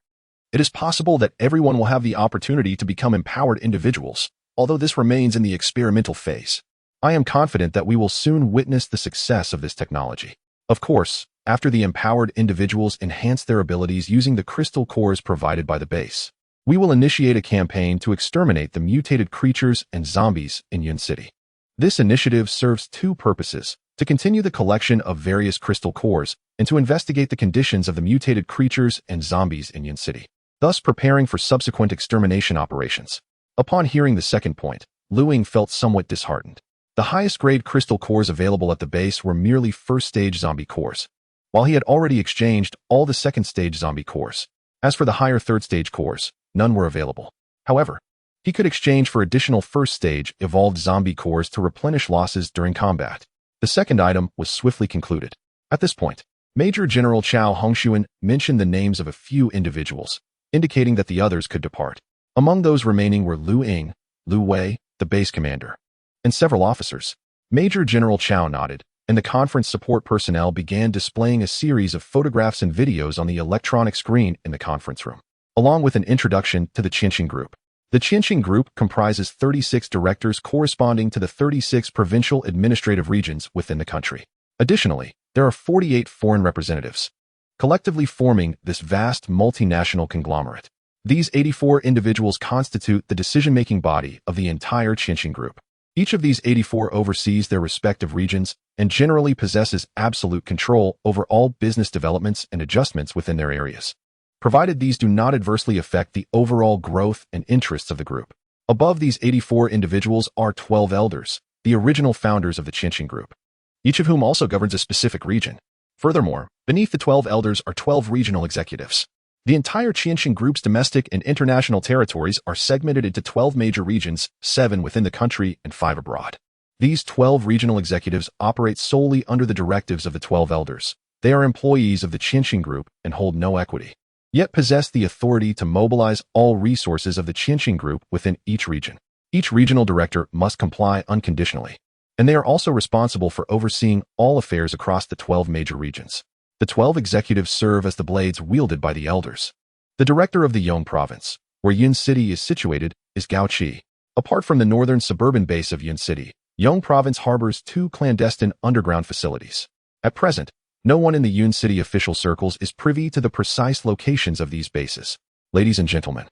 it is possible that everyone will have the opportunity to become empowered individuals, although this remains in the experimental phase. I am confident that we will soon witness the success of this technology. Of course, after the empowered individuals enhance their abilities using the crystal cores provided by the base, we will initiate a campaign to exterminate the mutated creatures and zombies in Yun City. This initiative serves 2 purposes: to continue the collection of various crystal cores and to investigate the conditions of the mutated creatures and zombies in Yun City, thus preparing for subsequent extermination operations. Upon hearing the second point, Lu Ying felt somewhat disheartened. The highest grade crystal cores available at the base were merely first-stage zombie cores, while he had already exchanged all the second-stage zombie cores. As for the higher third-stage cores, none were available. However, he could exchange for additional first-stage evolved zombie cores to replenish losses during combat. The second item was swiftly concluded. At this point, Major General Chao Hongshuan mentioned the names of a few individuals, indicating that the others could depart. Among those remaining were Lu Ying, Lu Wei, the base commander, and several officers. Major General Chao nodded, and the conference support personnel began displaying a series of photographs and videos on the electronic screen in the conference room, along with an introduction to the Qianxing Group. The Qianxing Group comprises 36 directors corresponding to the 36 provincial administrative regions within the country. Additionally, there are 48 foreign representatives, collectively forming this vast multinational conglomerate. These 84 individuals constitute the decision-making body of the entire Qianxing Group. Each of these 84 oversees their respective regions and generally possesses absolute control over all business developments and adjustments within their areas, provided these do not adversely affect the overall growth and interests of the group. Above these 84 individuals are 12 elders, the original founders of the Qianxing Group, each of whom also governs a specific region. Furthermore, beneath the 12 elders are 12 regional executives. The entire Qianxing Group's domestic and international territories are segmented into 12 major regions, 7 within the country and 5 abroad. These 12 regional executives operate solely under the directives of the 12 elders. They are employees of the Qianxing Group and hold no equity, yet possess the authority to mobilize all resources of the Qianxing Group within each region. Each regional director must comply unconditionally. and they are also responsible for overseeing all affairs across the 12 major regions. The 12 executives serve as the blades wielded by the elders. The director of the Ying province, where Ying City is situated, is Gao Qi. Apart from the northern suburban base of Ying City, Ying province harbors 2 clandestine underground facilities. At present, no one in the Ying City official circles is privy to the precise locations of these bases. Ladies and gentlemen,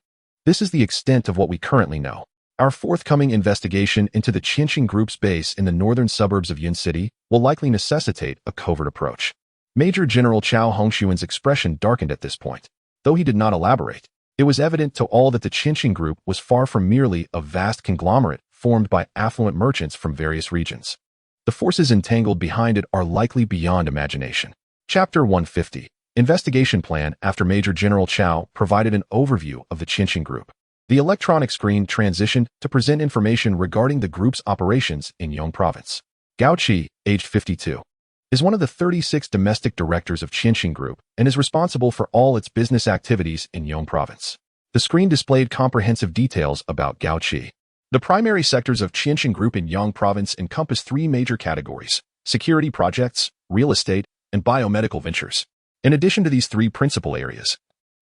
this is the extent of what we currently know. Our forthcoming investigation into the Qianqing Group's base in the northern suburbs of Ying City will likely necessitate a covert approach. Major General Chao Hongshuan's expression darkened at this point. Though he did not elaborate, it was evident to all that the Qianqing Group was far from merely a vast conglomerate formed by affluent merchants from various regions. The forces entangled behind it are likely beyond imagination. Chapter 150. Investigation Plan. After Major General Chao provided an overview of the Qianqing Group, the electronic screen transitioned to present information regarding the group's operations in Ying Province. Gao Qi, aged 52, is one of the 36 domestic directors of Qianqing Group and is responsible for all its business activities in Ying Province. The screen displayed comprehensive details about Gao Qi. The primary sectors of Qianqing Group in Ying Province encompass 3 major categories: security projects, real estate, and biomedical ventures. In addition to these 3 principal areas,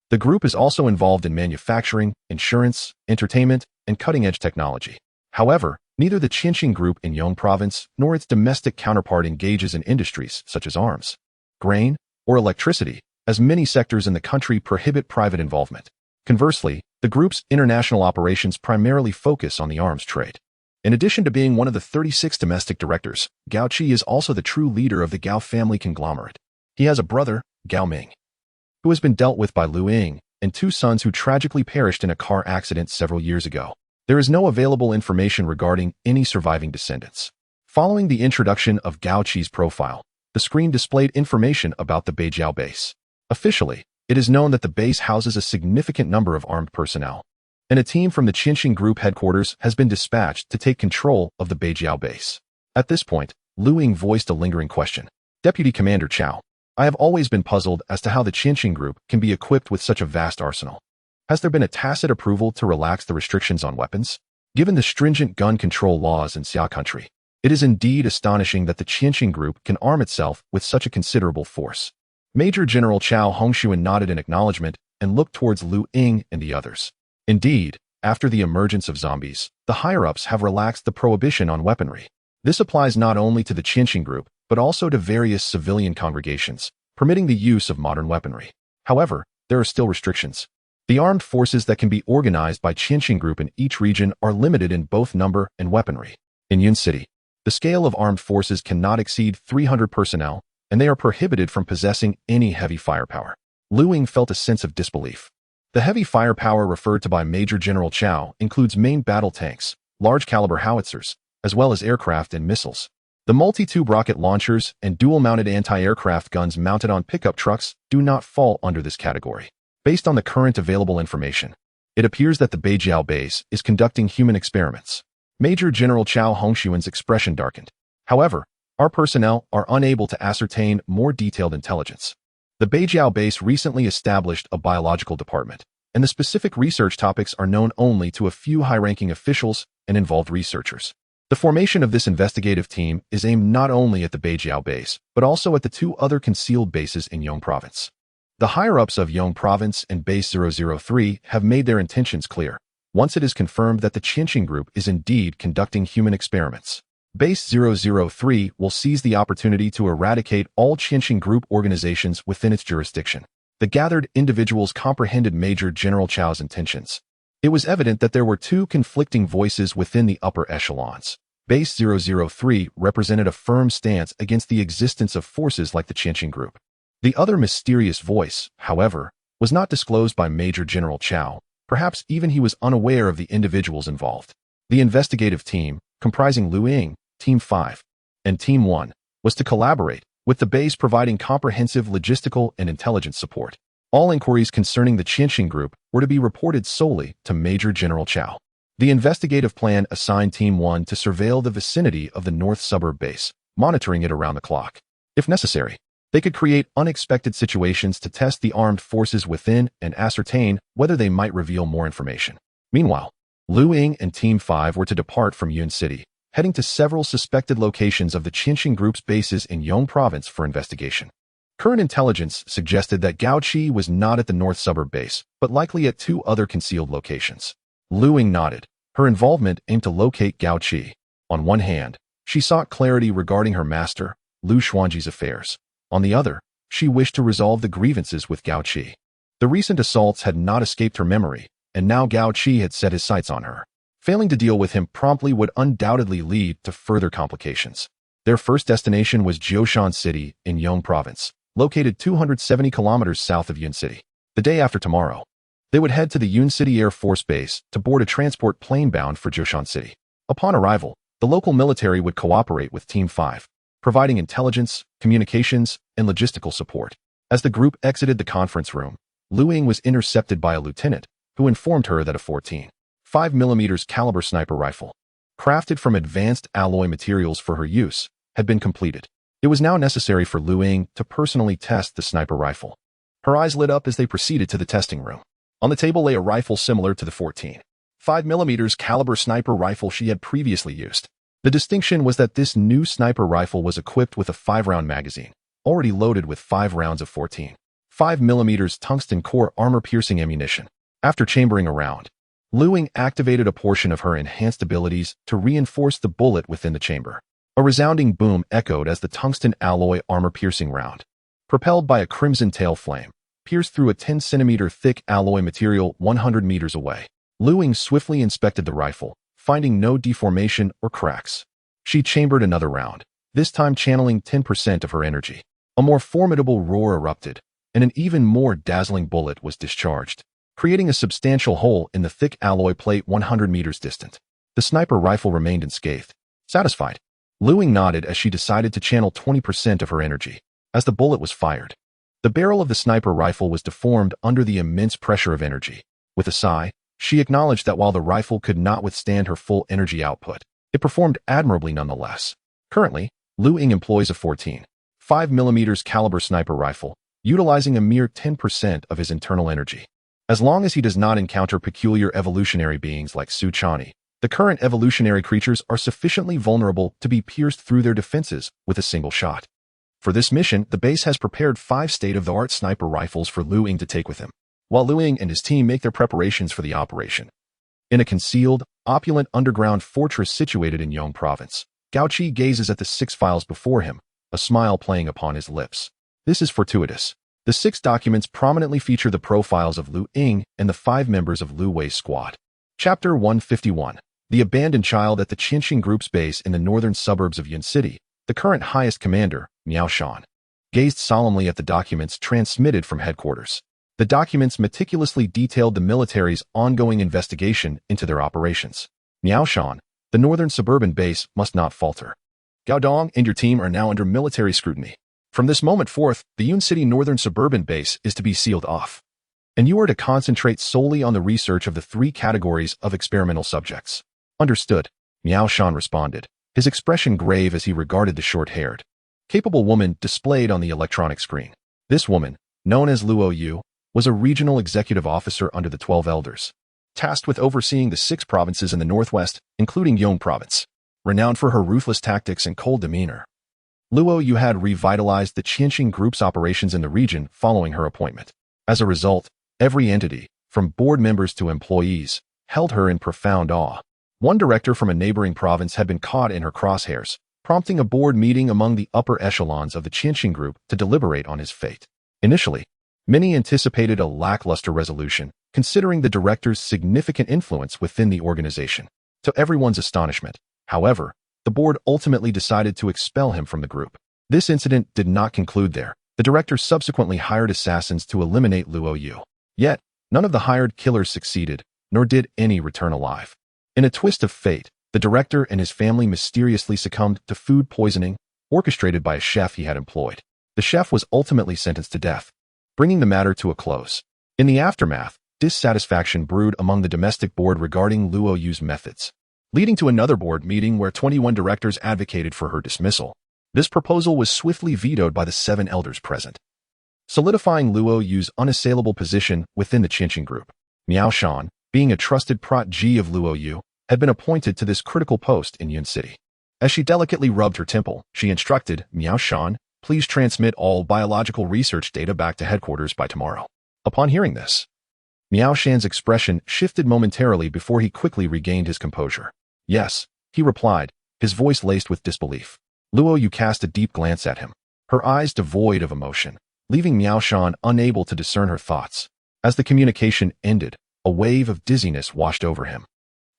the group is also involved in manufacturing, insurance, entertainment, and cutting-edge technology. However, neither the Qianqing Group in Ying Province nor its domestic counterpart engages in industries such as arms, grain, or electricity, as many sectors in the country prohibit private involvement. Conversely, the group's international operations primarily focus on the arms trade. In addition to being one of the 36 domestic directors, Gao Qi is also the true leader of the Gao family conglomerate. He has a brother, Gao Ming, who has been dealt with by Lu Ying, and 2 sons who tragically perished in a car accident several years ago. There is no available information regarding any surviving descendants. Following the introduction of Gao Qi's profile, the screen displayed information about the Beijiao base. Officially, it is known that the base houses a significant number of armed personnel, and a team from the Qianqing Group headquarters has been dispatched to take control of the Beijiao base. At this point, Lu Ying voiced a lingering question. Deputy Commander Chao, I have always been puzzled as to how the Qianqing Group can be equipped with such a vast arsenal. Has there been a tacit approval to relax the restrictions on weapons? Given the stringent gun control laws in Xia country, it is indeed astonishing that the Qianqing Group can arm itself with such a considerable force. Major General Chao Hongshuan nodded in acknowledgement and looked towards Lu Ying and the others. Indeed, after the emergence of zombies, the higher-ups have relaxed the prohibition on weaponry. This applies not only to the Qianqing Group, but also to various civilian congregations, permitting the use of modern weaponry. However, there are still restrictions. The armed forces that can be organized by Qianqing Group in each region are limited in both number and weaponry. In Ying City, the scale of armed forces cannot exceed 300 personnel, and they are prohibited from possessing any heavy firepower. Lu Ying felt a sense of disbelief. The heavy firepower referred to by Major General Chao includes main battle tanks, large-caliber howitzers, as well as aircraft and missiles. The multi-tube rocket launchers and dual-mounted anti-aircraft guns mounted on pickup trucks do not fall under this category. Based on the current available information, it appears that the Beijiao base is conducting human experiments. Major General Chao Hongshuan's expression darkened. However, our personnel are unable to ascertain more detailed intelligence. The Beijiao base recently established a biological department, and the specific research topics are known only to a few high-ranking officials and involved researchers. The formation of this investigative team is aimed not only at the Beijiao base, but also at the 2 other concealed bases in Ying Province. The higher-ups of Ying Province and Base 003 have made their intentions clear, once it is confirmed that the Qianqing Group is indeed conducting human experiments. Base 003 will seize the opportunity to eradicate all Qianqing Group organizations within its jurisdiction. The gathered individuals comprehended Major General Chao's intentions. It was evident that there were 2 conflicting voices within the upper echelons. Base 003 represented a firm stance against the existence of forces like the Qianqing Group. The other mysterious voice, however, was not disclosed by Major General Chao. Perhaps even he was unaware of the individuals involved. The investigative team, comprising Lu Ying, Team 5, and Team 1, was to collaborate, with the base providing comprehensive logistical and intelligence support. All inquiries concerning the Qianqing Group were to be reported solely to Major General Chao. The investigative plan assigned Team 1 to surveil the vicinity of the North Suburb base, monitoring it around the clock. If necessary, they could create unexpected situations to test the armed forces within and ascertain whether they might reveal more information. Meanwhile, Lu Ying and Team 5 were to depart from Ying City, heading to several suspected locations of the Qinxing Group's bases in Ying province for investigation. Current intelligence suggested that Gao Qi was not at the North Suburb base, but likely at 2 other concealed locations. Lu Ying nodded. Her involvement aimed to locate Gao Qi. On one hand, she sought clarity regarding her master, Lu Xuanji's affairs. On the other, she wished to resolve the grievances with Gao Qi. The recent assaults had not escaped her memory, and now Gao Qi had set his sights on her. Failing to deal with him promptly would undoubtedly lead to further complications. Their first destination was Jiushan City in Ying province, located 270 kilometers south of Yun City. The day after tomorrow, they would head to the Yun City Air Force Base to board a transport plane bound for Jiushan City. Upon arrival, the local military would cooperate with Team 5, providing intelligence, communications, and logistical support. As the group exited the conference room, Lu Ying was intercepted by a lieutenant, who informed her that a 14.5mm caliber sniper rifle, crafted from advanced alloy materials for her use, had been completed. It was now necessary for Lu Ying to personally test the sniper rifle. Her eyes lit up as they proceeded to the testing room. On the table lay a rifle similar to the 14.5mm caliber sniper rifle she had previously used. The distinction was that this new sniper rifle was equipped with a 5-round magazine, already loaded with 5 rounds of 14.5mm tungsten core armor-piercing ammunition. After chambering a round, Lu Ying activated a portion of her enhanced abilities to reinforce the bullet within the chamber. A resounding boom echoed as the tungsten alloy armor-piercing round, propelled by a crimson tail flame, pierced through a 10-centimeter thick alloy material 100 meters away. Lu Ying swiftly inspected the rifle, finding no deformation or cracks. She chambered another round, this time channeling 10% of her energy. A more formidable roar erupted, and an even more dazzling bullet was discharged, creating a substantial hole in the thick alloy plate 100 meters distant. The sniper rifle remained unscathed. Satisfied, Lu Ying nodded as she decided to channel 20% of her energy. As the bullet was fired, the barrel of the sniper rifle was deformed under the immense pressure of energy. With a sigh, she acknowledged that while the rifle could not withstand her full energy output, it performed admirably nonetheless. Currently, Lu Ying employs a 14.5mm caliber sniper rifle, utilizing a mere 10% of his internal energy. As long as he does not encounter peculiar evolutionary beings like Su Chani, the current evolutionary creatures are sufficiently vulnerable to be pierced through their defenses with a single shot. For this mission, the base has prepared 5 state-of-the-art sniper rifles for Lu Ying to take with him, while Lu Ying and his team make their preparations for the operation. In a concealed, opulent underground fortress situated in Ying province, Gao Qi gazes at the 6 files before him, a smile playing upon his lips. This is fortuitous. The 6 documents prominently feature the profiles of Lu Ying and the 5 members of Lu Wei's squad. Chapter 151. The abandoned child at the Qinxing Group's base in the northern suburbs of Yun City. The current highest commander, Miao Shan, gazed solemnly at the documents transmitted from headquarters. The documents meticulously detailed the military's ongoing investigation into their operations. Miao Shan, the northern suburban base must not falter. Gao Dong and your team are now under military scrutiny. From this moment forth, the Yun City northern suburban base is to be sealed off, and you are to concentrate solely on the research of the 3 categories of experimental subjects. Understood, Miao Shan responded, his expression grave as he regarded the short-haired, capable woman displayed on the electronic screen. This woman, known as Luo Yu, was a regional executive officer under the 12 elders, tasked with overseeing the 6 provinces in the northwest, including Ying province. Renowned for her ruthless tactics and cold demeanor, Luo Yu had revitalized the Qinxing Group's operations in the region following her appointment. As a result, every entity, from board members to employees, held her in profound awe. One director from a neighboring province had been caught in her crosshairs, prompting a board meeting among the upper echelons of the Qinxing Group to deliberate on his fate. Initially, many anticipated a lackluster resolution, considering the director's significant influence within the organization. To everyone's astonishment, however, the board ultimately decided to expel him from the group. This incident did not conclude there. The director subsequently hired assassins to eliminate Luo Yu. Yet, none of the hired killers succeeded, nor did any return alive. In a twist of fate, the director and his family mysteriously succumbed to food poisoning, orchestrated by a chef he had employed. The chef was ultimately sentenced to death, bringing the matter to a close. In the aftermath, dissatisfaction brewed among the domestic board regarding Luo Yu's methods, leading to another board meeting where 21 directors advocated for her dismissal. This proposal was swiftly vetoed by the 7 elders present, solidifying Luo Yu's unassailable position within the Qinxing Group. Miao Shan, being a trusted protégé of Luo Yu, had been appointed to this critical post in Yun City. As she delicately rubbed her temple, she instructed, Miao Shan, please transmit all biological research data back to headquarters by tomorrow. Upon hearing this, Miao Shan's expression shifted momentarily before he quickly regained his composure. Yes, he replied, his voice laced with disbelief. Luo Yu cast a deep glance at him, her eyes devoid of emotion, leaving Miao Shan unable to discern her thoughts. As the communication ended, a wave of dizziness washed over him,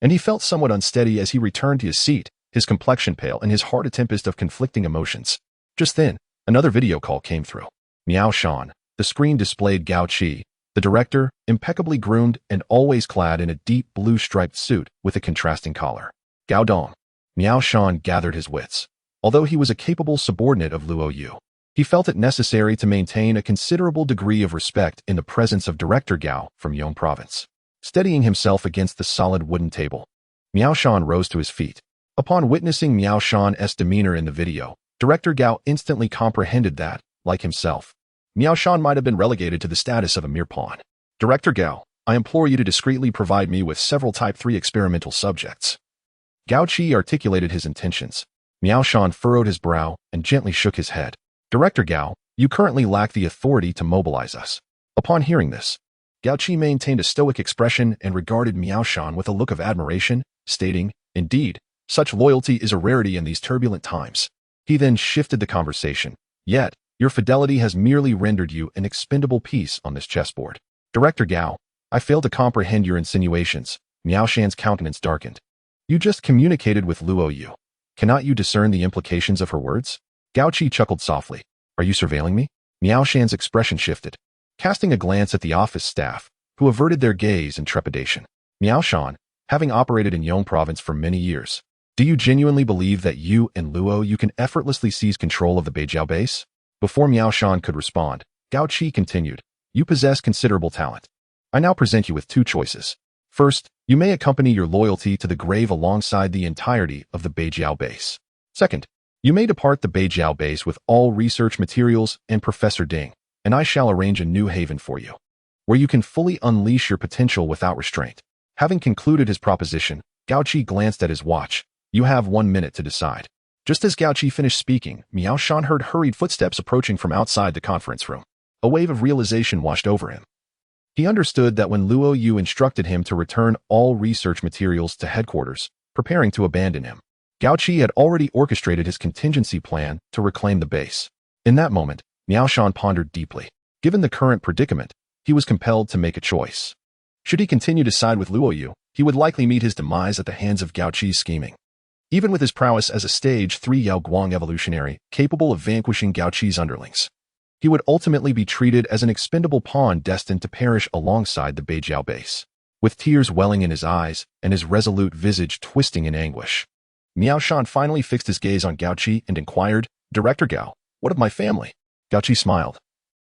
and he felt somewhat unsteady as he returned to his seat, his complexion pale and his heart a tempest of conflicting emotions. Just then, another video call came through. Miao Shan. The screen displayed Gao Qi, the director, impeccably groomed and always clad in a deep blue striped suit with a contrasting collar. Gao Dong. Miao Shan gathered his wits. Although he was a capable subordinate of Luo Yu, he felt it necessary to maintain a considerable degree of respect in the presence of Director Gao from Yong Province. Steadying himself against the solid wooden table, Miao Shan rose to his feet. Upon witnessing Miao Shan's demeanor in the video, Director Gao instantly comprehended that, like himself, Miao Shan might have been relegated to the status of a mere pawn. Director Gao, I implore you to discreetly provide me with several Type 3 experimental subjects. Gao Qi articulated his intentions. Miao Shan furrowed his brow and gently shook his head. Director Gao, you currently lack the authority to mobilize us. Upon hearing this, Gao Qi maintained a stoic expression and regarded Miao Shan with a look of admiration, stating, indeed, such loyalty is a rarity in these turbulent times. He then shifted the conversation. Yet, your fidelity has merely rendered you an expendable piece on this chessboard. Director Gao, I fail to comprehend your insinuations. Miao Shan's countenance darkened. You just communicated with Luo Yu. Cannot you discern the implications of her words? Gao Qi chuckled softly. Are you surveilling me? Miao Shan's expression shifted, casting a glance at the office staff, who averted their gaze in trepidation. Miao Shan, having operated in Yong Province for many years, do you genuinely believe that you and Luo Yu can effortlessly seize control of the Beijiao base? Before Miao Shan could respond, Gao Qi continued, you possess considerable talent. I now present you with two choices. First, you may accompany your loyalty to the grave alongside the entirety of the Beijiao base. Second, you may depart the Beijiao base with all research materials and Professor Ding, and I shall arrange a new haven for you, where you can fully unleash your potential without restraint. Having concluded his proposition, Gao Qi glanced at his watch. You have 1 minute to decide. Just as Gao Qi finished speaking, Miao Shan heard hurried footsteps approaching from outside the conference room. A wave of realization washed over him. He understood that when Luo Yu instructed him to return all research materials to headquarters, preparing to abandon him, Gao Qi had already orchestrated his contingency plan to reclaim the base. In that moment, Miao Shan pondered deeply. Given the current predicament, he was compelled to make a choice. Should he continue to side with Luo Yu, he would likely meet his demise at the hands of Gao Qi's scheming. Even with his prowess as a Stage 3 Yao Guang evolutionary capable of vanquishing Gao Qi's underlings, he would ultimately be treated as an expendable pawn destined to perish alongside the Beijiao base. With tears welling in his eyes and his resolute visage twisting in anguish, Miao Shan finally fixed his gaze on Gao Qi and inquired, Director Gao, what of my family? Gao Qi smiled.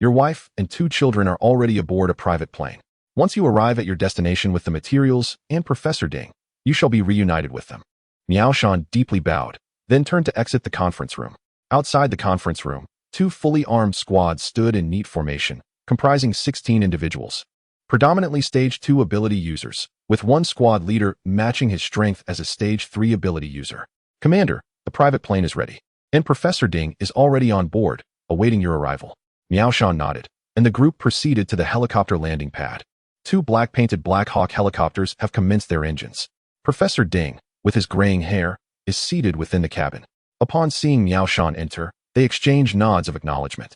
Your wife and 2 children are already aboard a private plane. Once you arrive at your destination with the materials and Professor Ding, you shall be reunited with them. Miao Shan deeply bowed, then turned to exit the conference room. Outside the conference room, 2 fully armed squads stood in neat formation, comprising 16 individuals, predominantly Stage 2 ability users, with one squad leader matching his strength as a Stage 3 ability user. Commander, the private plane is ready, and Professor Ding is already on board, awaiting your arrival. Miao Shan nodded, and the group proceeded to the helicopter landing pad. 2 black-painted Black Hawk helicopters have commenced their engines. Professor Ding, with his graying hair, is seated within the cabin. Upon seeing Miao Shan enter, they exchange nods of acknowledgement.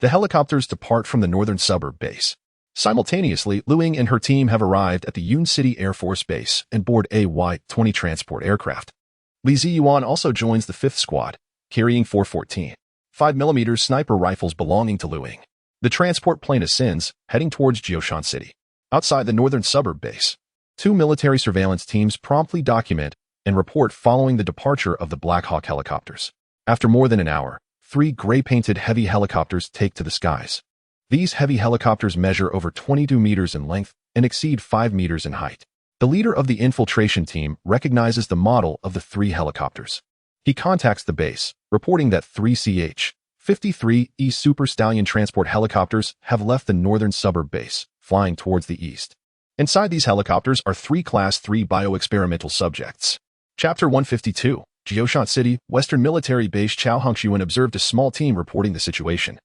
The helicopters depart from the northern suburb base. Simultaneously, Lu Ying and her team have arrived at the Yun City Air Force Base and board a Y-20 transport aircraft. Li Ziyuan also joins the 5th squad, carrying 414 5mm sniper rifles belonging to Lu Ying. The transport plane ascends, heading towards Jioshan City. Outside the northern suburb base, 2 military surveillance teams promptly document and report following the departure of the Black Hawk helicopters. After more than an hour, 3 gray-painted heavy helicopters take to the skies. These heavy helicopters measure over 22 meters in length and exceed 5 meters in height. The leader of the infiltration team recognizes the model of the 3 helicopters. He contacts the base, reporting that 3 CH-53E Super Stallion transport helicopters have left the northern suburb base, flying towards the east. Inside these helicopters are 3 Class 3 bioexperimental subjects. Chapter 152, Jioshan City, Western Military Base. Chao Hongxuan observed a small team reporting the situation.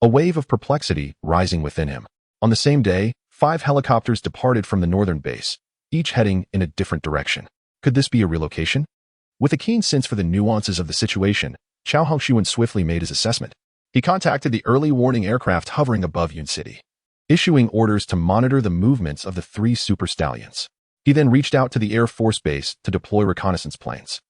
A wave of perplexity rising within him. On the same day, 5 helicopters departed from the northern base, each heading in a different direction. Could this be a relocation? With a keen sense for the nuances of the situation, Chao Hongxuan swiftly made his assessment. He contacted the early warning aircraft hovering above Yun City, issuing orders to monitor the movements of the 3 super stallions. He then reached out to the Air Force Base to deploy reconnaissance planes,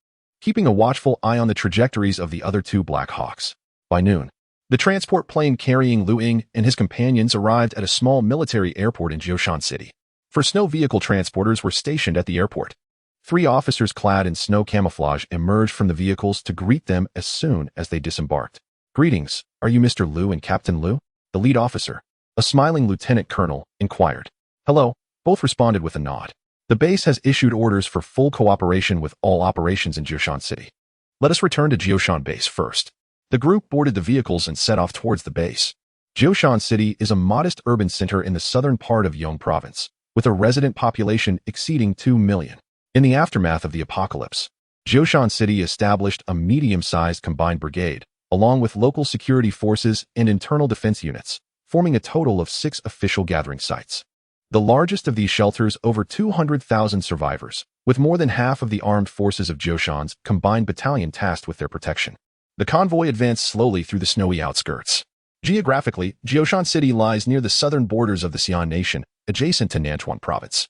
keeping a watchful eye on the trajectories of the other 2 Black Hawks. By noon, the transport plane carrying Lu Ying and his companions arrived at a small military airport in Jioshan City. 4 snow vehicle transporters were stationed at the airport. 3 officers clad in snow camouflage emerged from the vehicles to greet them as soon as they disembarked. "Greetings, are you Mr. Liu and Captain Liu?" The lead officer, a smiling lieutenant colonel, inquired. "Hello," both responded with a nod. "The base has issued orders for full cooperation with all operations in Jioshan City. Let us return to Jioshan Base first." The group boarded the vehicles and set off towards the base. Jioshan City is a modest urban center in the southern part of Ying Province, with a resident population exceeding 2 million. In the aftermath of the apocalypse, Jioshan City established a medium-sized combined brigade, along with local security forces and internal defense units, forming a total of 6 official gathering sites. The largest of these shelters over 200,000 survivors, with more than half of the armed forces of Jioshan's combined battalion tasked with their protection. The convoy advanced slowly through the snowy outskirts. Geographically, Jioshan City lies near the southern borders of the Xi'an Nation, adjacent to Nanchuan Province,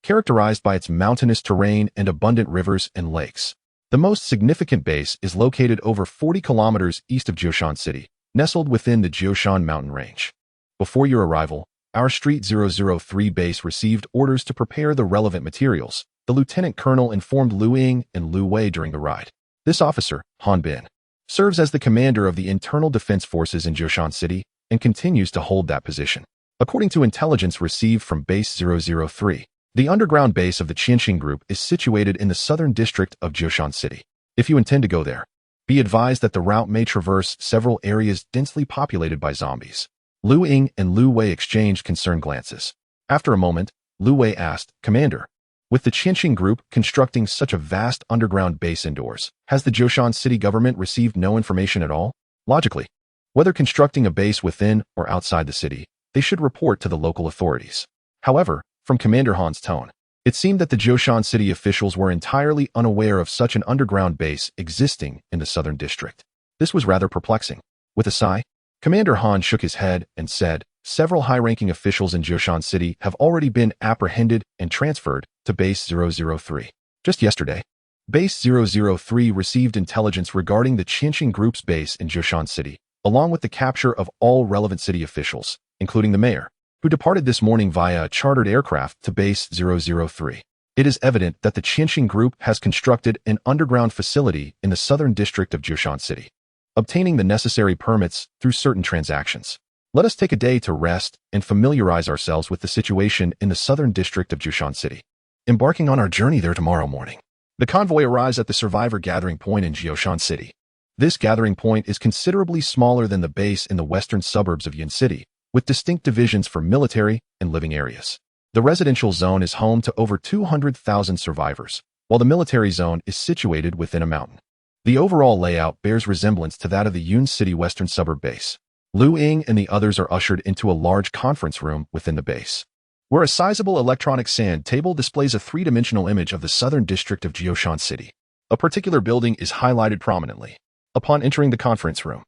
characterized by its mountainous terrain and abundant rivers and lakes. The most significant base is located over 40 kilometers east of Jioshan City, nestled within the Jioshan mountain range. Before your arrival, our Street 003 base received orders to prepare the relevant materials, the lieutenant colonel informed Lu Ying and Lu Wei during the ride. This officer, Han Bin, serves as the commander of the internal defense forces in Jioshan City and continues to hold that position. According to intelligence received from Base 003, the underground base of the Qianxing Group is situated in the southern district of Jioshan City. If you intend to go there, be advised that the route may traverse several areas densely populated by zombies. Lu Ying and Lu Wei exchanged concerned glances. After a moment, Lu Wei asked, "Commander, with the Qianxing Group constructing such a vast underground base indoors, has the Jioshan City government received no information at all? Logically, whether constructing a base within or outside the city, they should report to the local authorities." However, from Commander Han's tone, it seemed that the Jioshan City officials were entirely unaware of such an underground base existing in the southern district. This was rather perplexing. With a sigh, Commander Han shook his head and said, "Several high-ranking officials in Jioshan City have already been apprehended and transferred to Base 003. Just yesterday, Base 003 received intelligence regarding the Qianxing Group's base in Jioshan City, along with the capture of all relevant city officials, including the mayor, who departed this morning via a chartered aircraft to Base 003. It is evident that the Qianxing Group has constructed an underground facility in the southern district of Jioshan City, obtaining the necessary permits through certain transactions. Let us take a day to rest and familiarize ourselves with the situation in the southern district of Jioshan City, embarking on our journey there tomorrow morning." The convoy arrives at the survivor gathering point in Jioshan City. This gathering point is considerably smaller than the base in the western suburbs of Ying City, with distinct divisions for military and living areas. The residential zone is home to over 200,000 survivors, while the military zone is situated within a mountain. The overall layout bears resemblance to that of the Yun City western suburb base. Lu Ying and the others are ushered into a large conference room within the base, where a sizable electronic sand table displays a 3-dimensional image of the southern district of Jioshan City. A particular building is highlighted prominently. Upon entering the conference room,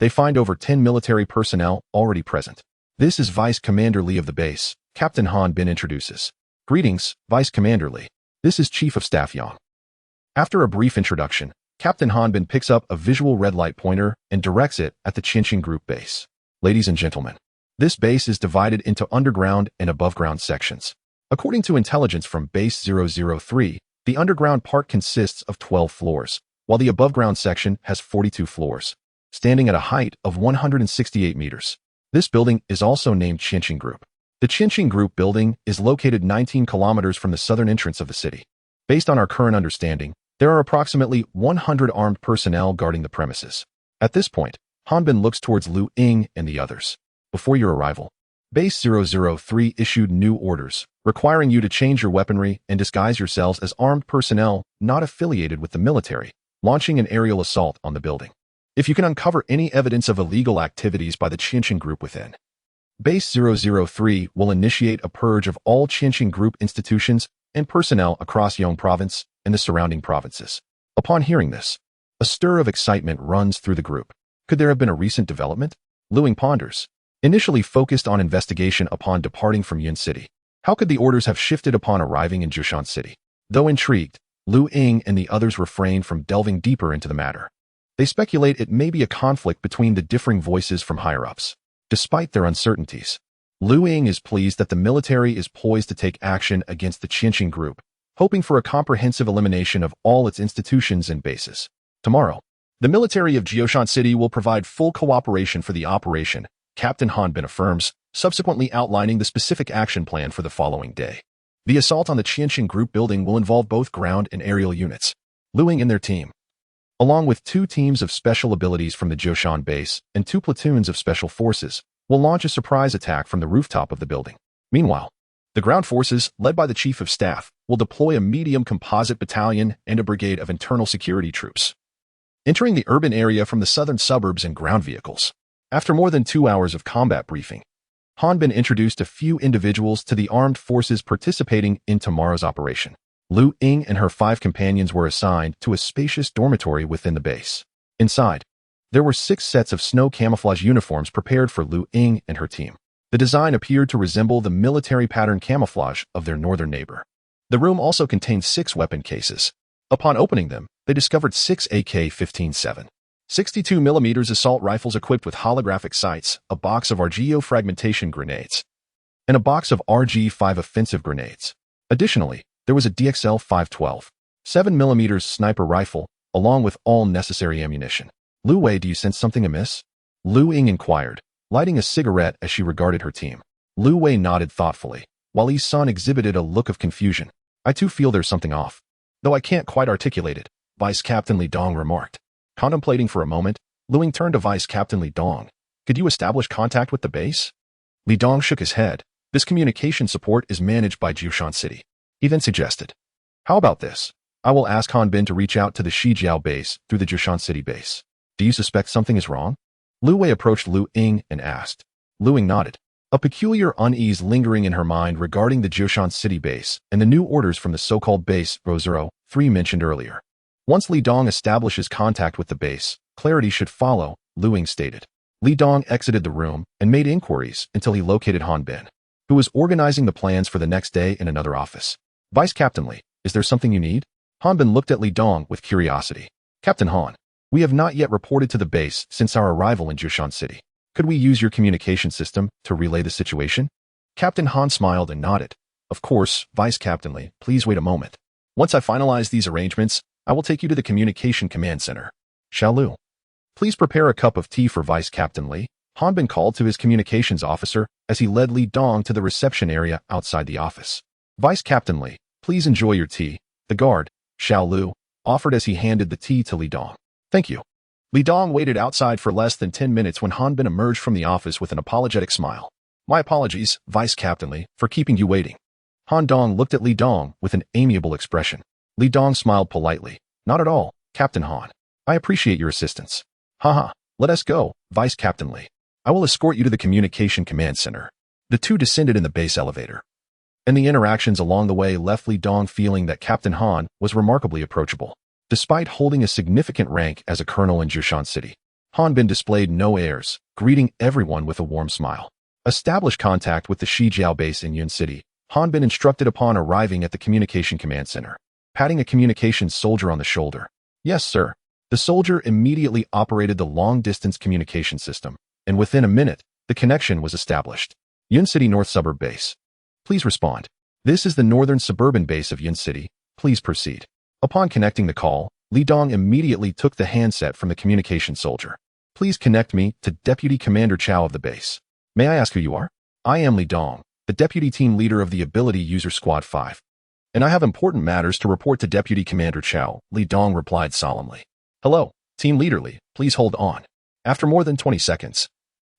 they find over 10 military personnel already present. This is Vice Commander Li of the base, Captain Han Bin introduces. "Greetings, Vice Commander Li. This is Chief of Staff Yang." After a brief introduction, Captain Han Bin picks up a visual red light pointer and directs it at the Qianxing Group base. "Ladies and gentlemen, this base is divided into underground and above-ground sections. According to intelligence from Base 003, the underground part consists of 12 floors, while the above-ground section has 42 floors, standing at a height of 168 meters. This building is also named Qianxing Group. The Qianxing Group building is located 19 kilometers from the southern entrance of the city. Based on our current understanding, there are approximately 100 armed personnel guarding the premises." At this point, Han Bin looks towards Lu Ying and the others. "Before your arrival, Base 003 issued new orders requiring you to change your weaponry and disguise yourselves as armed personnel not affiliated with the military, launching an aerial assault on the building. If you can uncover any evidence of illegal activities by the Qianqing group within, Base 003 will initiate a purge of all Qianqing group institutions and personnel across Yong province and the surrounding provinces. Upon hearing this, a stir of excitement runs through the group. Could there have been a recent development? Lu Ying ponders. Initially focused on investigation upon departing from Yun City, how could the orders have shifted upon arriving in Jushan City? Though intrigued, Lu Ying and the others refrain from delving deeper into the matter. They speculate it may be a conflict between the differing voices from higher-ups. Despite their uncertainties, Lu Ying is pleased that the military is poised to take action against the Qianqing group, hoping for a comprehensive elimination of all its institutions and bases. Tomorrow, the military of Jioshan City will provide full cooperation for the operation, Captain Han Bin affirms, subsequently outlining the specific action plan for the following day. The assault on the Qianqing group building will involve both ground and aerial units. Lu Ying and their team, along with 2 teams of special abilities from the Jioshan base and 2 platoons of special forces, will launch a surprise attack from the rooftop of the building. Meanwhile, the ground forces, led by the Chief of Staff, will deploy a medium composite battalion and a brigade of internal security troops, entering the urban area from the southern suburbs in ground vehicles. After more than 2 hours of combat briefing, Han Bin introduced a few individuals to the armed forces participating in tomorrow's operation. Lu Ying and her 5 companions were assigned to a spacious dormitory within the base. Inside, there were 6 sets of snow camouflage uniforms prepared for Lu Ying and her team. The design appeared to resemble the military pattern camouflage of their northern neighbor. The room also contained 6 weapon cases. Upon opening them, they discovered 6 AK-15-7, 62mm assault rifles equipped with holographic sights, a box of RGO fragmentation grenades, and a box of RG-5 offensive grenades. Additionally, there was a DXL-512, 7mm sniper rifle, along with all necessary ammunition. Lu Wei, do you sense something amiss? Lu Ying inquired, lighting a cigarette as she regarded her team. Lu Wei nodded thoughtfully, while Yi's son exhibited a look of confusion. I too feel there's something off, though I can't quite articulate it, Vice Captain Li Dong remarked. Contemplating for a moment, Lu Ying turned to Vice Captain Li Dong. Could you establish contact with the base? Li Dong shook his head. This communication support is managed by Jioshan City. He then suggested, how about this? I will ask Han Bin to reach out to the Shijiao base through the Jioshan City base. Do you suspect something is wrong? Lu Wei approached Lu Ying and asked. Lu Ying nodded, a peculiar unease lingering in her mind regarding the Jioshan City base and the new orders from the so-called base 003 mentioned earlier. Once Li Dong establishes contact with the base, clarity should follow, Lu Ying stated. Li Dong exited the room and made inquiries until he located Han Bin, who was organizing the plans for the next day in another office. Vice Captain Li, is there something you need? Han Bin looked at Li Dong with curiosity. Captain Han, we have not yet reported to the base since our arrival in Jioshan City. Could we use your communication system to relay the situation? Captain Han smiled and nodded. Of course, Vice Captain Li, please wait a moment. Once I finalize these arrangements, I will take you to the Communication Command Center. Xiaolu, please prepare a cup of tea for Vice Captain Li. Han Bin called to his communications officer as he led Li Dong to the reception area outside the office. Vice Captain Li, please enjoy your tea, the guard, Xiaolu, offered as he handed the tea to Li Dong. Thank you. Li Dong waited outside for less than 10 minutes when Han Bin emerged from the office with an apologetic smile. My apologies, Vice Captain Li, for keeping you waiting. Han Dong looked at Li Dong with an amiable expression. Li Dong smiled politely. Not at all, Captain Han. I appreciate your assistance. Haha, let us go, Vice Captain Li. I will escort you to the Communication Command Center. The two descended in the base elevator, and the interactions along the way left Li Dong feeling that Captain Han was remarkably approachable. Despite holding a significant rank as a colonel in Jioshan City, Han Bin displayed no airs, greeting everyone with a warm smile. Establish contact with the Shijiao base in Yun City, Han Bin instructed upon arriving at the Communication Command Center, patting a communications soldier on the shoulder. Yes, sir. The soldier immediately operated the long-distance communication system, and within a minute, the connection was established. Yun City North Suburb Base. Please respond. This is the northern suburban base of Yun City. Please proceed. Upon connecting the call, Li Dong immediately took the handset from the communication soldier. Please connect me to Deputy Commander Chow of the base. May I ask who you are? I am Li Dong, the Deputy Team Leader of the Ability User Squad 5. And I have important matters to report to Deputy Commander Chow, Li Dong replied solemnly. Hello, Team Leader Li, please hold on. After more than 20 seconds,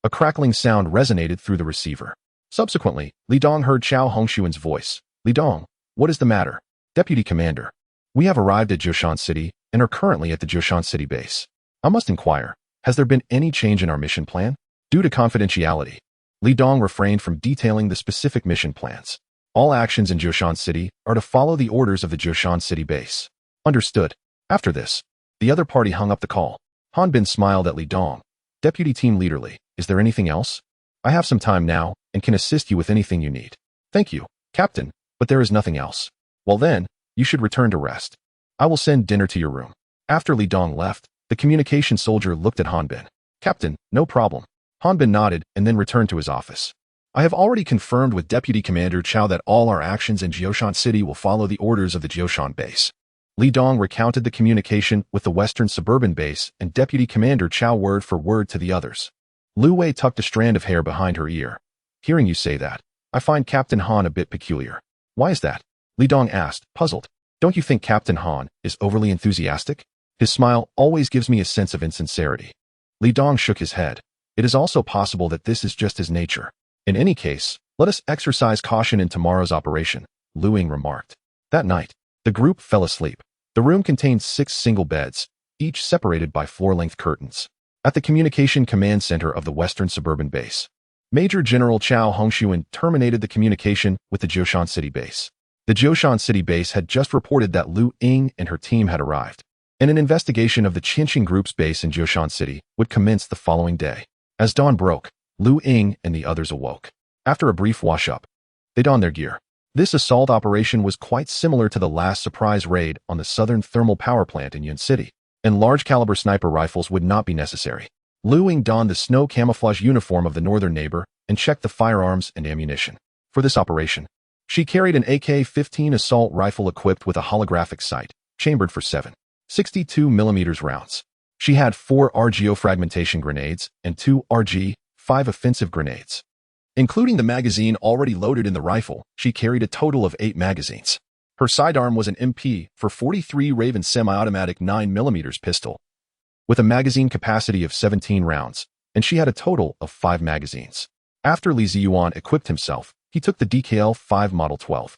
a crackling sound resonated through the receiver. Subsequently, Li Dong heard Chow Hongshuan's voice. Li Dong, what is the matter? Deputy Commander, we have arrived at Jiushan City and are currently at the Jiushan City base. I must inquire, has there been any change in our mission plan? Due to confidentiality, Li Dong refrained from detailing the specific mission plans. All actions in Jiushan City are to follow the orders of the Jiushan City base. Understood. After this, the other party hung up the call. Han Bin smiled at Li Dong. Deputy Team Leader Li, is there anything else? I have some time now and can assist you with anything you need. Thank you, Captain, but there is nothing else. Well then, you should return to rest. I will send dinner to your room. After Li Dong left, the communication soldier looked at Han Bin. Captain, no problem. Han Bin nodded and then returned to his office. I have already confirmed with Deputy Commander Chow that all our actions in Jiushan City will follow the orders of the Jiushan base. Li Dong recounted the communication with the Western Suburban base and Deputy Commander Chow word for word to the others. Lu Wei tucked a strand of hair behind her ear. Hearing you say that, I find Captain Han a bit peculiar. Why is that? Li Dong asked, puzzled. Don't you think Captain Han is overly enthusiastic? His smile always gives me a sense of insincerity. Li Dong shook his head. It is also possible that this is just his nature. In any case, let us exercise caution in tomorrow's operation, Lu Ying remarked. That night, the group fell asleep. The room contained 6 single beds, each separated by floor-length curtains. At the Communication Command Center of the Western Suburban Base, Major General Chow Hongshuan terminated the communication with the Jiushan City base. The Jiushan City base had just reported that Lu Ying and her team had arrived, and an investigation of the Qianxing Group's base in Jiushan City would commence the following day. As dawn broke, Lu Ying and the others awoke. After a brief wash-up, they donned their gear. This assault operation was quite similar to the last surprise raid on the Southern Thermal Power Plant in Yun City, and large-caliber sniper rifles would not be necessary. Lu Ying donned the snow camouflage uniform of the northern neighbor and checked the firearms and ammunition. For this operation, she carried an AK-15 assault rifle equipped with a holographic sight, chambered for 7.62mm rounds. She had 4 RGO fragmentation grenades and 2 RG-5 offensive grenades. Including the magazine already loaded in the rifle, she carried a total of 8 magazines. Her sidearm was an MP-43 Raven semi-automatic 9mm pistol, with a magazine capacity of 17 rounds, and she had a total of 5 magazines. After Li Ziyuan equipped himself, he took the DKL-5 Model 12,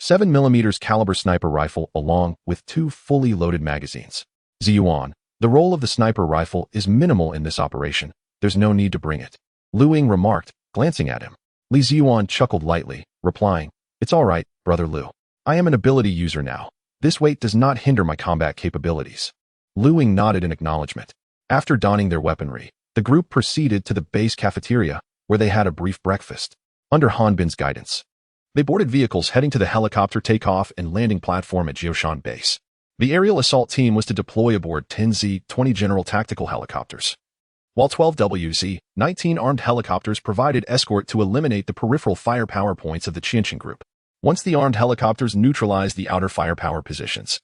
7mm caliber sniper rifle along with 2 fully loaded magazines. Ziyuan, the role of the sniper rifle is minimal in this operation. There's no need to bring it, Lu Ying remarked, glancing at him. Li Ziyuan chuckled lightly, replying, It's all right, Brother Lu. I am an ability user now. This weight does not hinder my combat capabilities. Lu Ying nodded in acknowledgement. After donning their weaponry, the group proceeded to the base cafeteria, where they had a brief breakfast. Under Han Bin's guidance, they boarded vehicles heading to the helicopter takeoff and landing platform at Jiushan Base. The aerial assault team was to deploy aboard 10 Z-20 General Tactical Helicopters, while 12 WZ-19 armed helicopters provided escort to eliminate the peripheral firepower points of the Qianxing Group. Once the armed helicopters neutralized the outer firepower positions,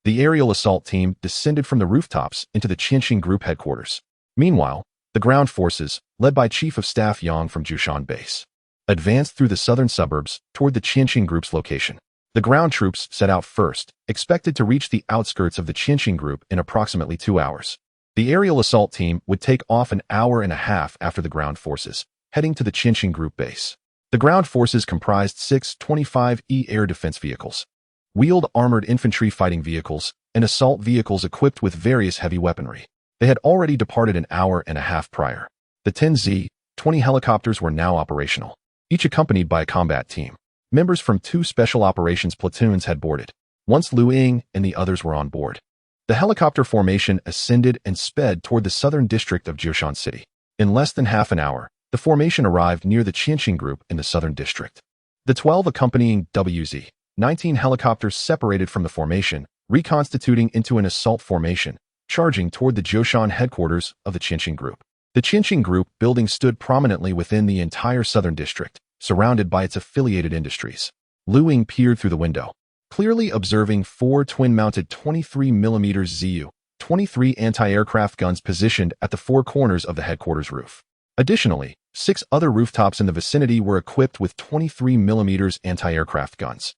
the aerial assault team descended from the rooftops into the Qianxing Group headquarters. Meanwhile, the ground forces, led by Chief of Staff Yang from Jiushan Base, advanced through the southern suburbs toward the Qianxing Group's location. The ground troops set out first, expected to reach the outskirts of the Qianxing Group in approximately 2 hours. The aerial assault team would take off an hour and a half after the ground forces, heading to the Qianxing Group base. The ground forces comprised 6 25E air defense vehicles, wheeled armored infantry fighting vehicles, and assault vehicles equipped with various heavy weaponry. They had already departed an hour and a half prior. The 10 Z-20 helicopters were now operational, each accompanied by a combat team. Members from 2 special operations platoons had boarded. Once Lu Ying and the others were on board, the helicopter formation ascended and sped toward the southern district of Jiushan City. In less than half an hour, the formation arrived near the Qianxing Group in the southern district. The 12 accompanying WZ-19 helicopters separated from the formation, reconstituting into an assault formation, charging toward the Jiushan headquarters of the Qianxing Group. The Qianxing Group building stood prominently within the entire southern district, surrounded by its affiliated industries. Lu Ying peered through the window, clearly observing 4 twin-mounted 23mm Zu-23 anti-aircraft guns positioned at the 4 corners of the headquarters roof. Additionally, 6 other rooftops in the vicinity were equipped with 23mm anti-aircraft guns,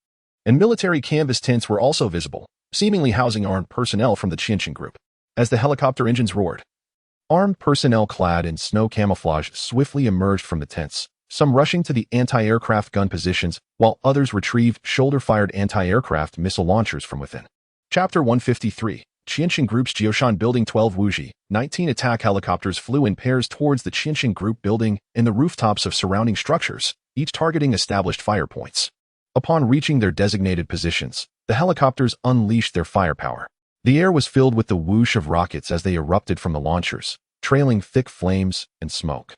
and military canvas tents were also visible, seemingly housing armed personnel from the Qianxing Group. As the helicopter engines roared, armed personnel clad in snow camouflage swiftly emerged from the tents, some rushing to the anti-aircraft gun positions, while others retrieved shoulder-fired anti-aircraft missile launchers from within. Chapter 153. Qianxing Group's Jioshan Building 12 Wuji, 19 attack helicopters flew in pairs towards the Qianxing Group building and the rooftops of surrounding structures, each targeting established fire points. Upon reaching their designated positions, the helicopters unleashed their firepower. The air was filled with the whoosh of rockets as they erupted from the launchers, trailing thick flames and smoke.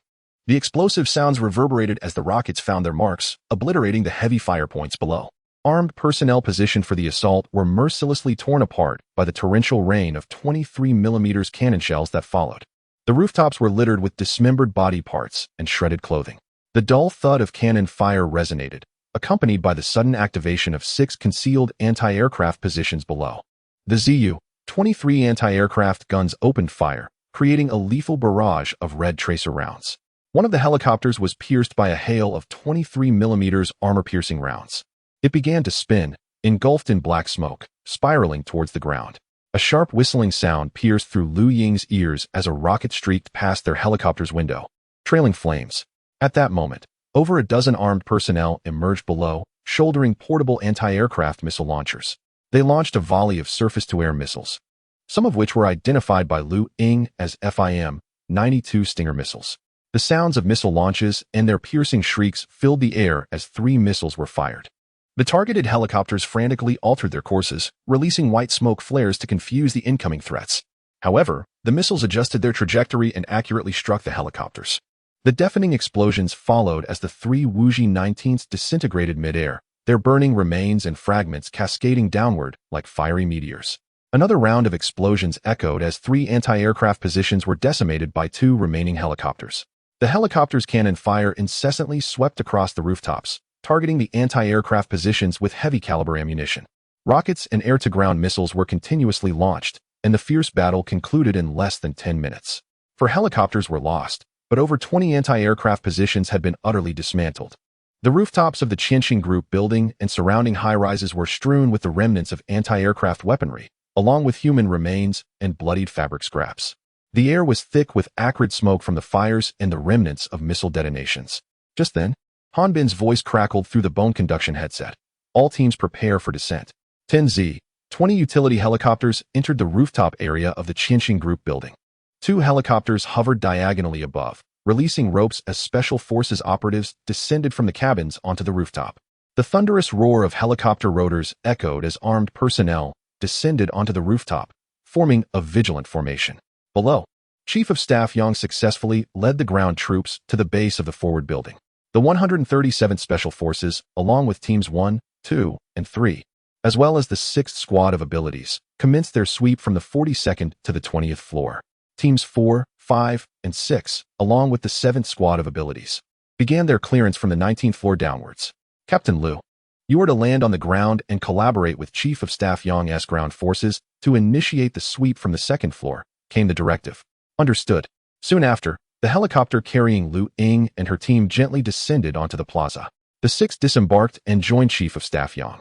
The explosive sounds reverberated as the rockets found their marks, obliterating the heavy fire points below. Armed personnel positioned for the assault were mercilessly torn apart by the torrential rain of 23mm cannon shells that followed. The rooftops were littered with dismembered body parts and shredded clothing. The dull thud of cannon fire resonated, accompanied by the sudden activation of 6 concealed anti-aircraft positions below. The Zu-23 anti-aircraft guns opened fire, creating a lethal barrage of red tracer rounds. One of the helicopters was pierced by a hail of 23mm armor-piercing rounds. It began to spin, engulfed in black smoke, spiraling towards the ground. A sharp whistling sound pierced through Lu Ying's ears as a rocket streaked past their helicopter's window, trailing flames. At that moment, over a dozen armed personnel emerged below, shouldering portable anti-aircraft missile launchers. They launched a volley of surface-to-air missiles, some of which were identified by Lu Ying as FIM-92 Stinger missiles. The sounds of missile launches and their piercing shrieks filled the air as 3 missiles were fired. The targeted helicopters frantically altered their courses, releasing white smoke flares to confuse the incoming threats. However, the missiles adjusted their trajectory and accurately struck the helicopters. The deafening explosions followed as the 3 Wuji 19s disintegrated mid-air, their burning remains and fragments cascading downward like fiery meteors. Another round of explosions echoed as 3 anti-aircraft positions were decimated by 2 remaining helicopters. The helicopters' cannon fire incessantly swept across the rooftops, targeting the anti-aircraft positions with heavy-caliber ammunition. Rockets and air-to-ground missiles were continuously launched, and the fierce battle concluded in less than 10 minutes. 4 helicopters were lost, but over 20 anti-aircraft positions had been utterly dismantled. The rooftops of the Qianxing Group building and surrounding high-rises were strewn with the remnants of anti-aircraft weaponry, along with human remains and bloodied fabric scraps. The air was thick with acrid smoke from the fires and the remnants of missile detonations. Just then, Hanbin's voice crackled through the bone conduction headset. All teams prepare for descent. 10Z, 20 utility helicopters entered the rooftop area of the Qianxing Group building. 2 helicopters hovered diagonally above, releasing ropes as special forces operatives descended from the cabins onto the rooftop. The thunderous roar of helicopter rotors echoed as armed personnel descended onto the rooftop, forming a vigilant formation. Below, Chief of Staff Yang successfully led the ground troops to the base of the forward building. The 137th Special Forces, along with Teams 1, 2, and 3, as well as the 6th Squad of Abilities, commenced their sweep from the 42nd to the 20th floor. Teams 4, 5, and 6, along with the 7th Squad of Abilities, began their clearance from the 19th floor downwards. Captain Liu, you are to land on the ground and collaborate with Chief of Staff Yang's ground forces to initiate the sweep from the 2nd floor, came the directive. Understood. Soon after, the helicopter carrying Lu Ying and her team gently descended onto the plaza. The 6 disembarked and joined Chief of Staff Yang.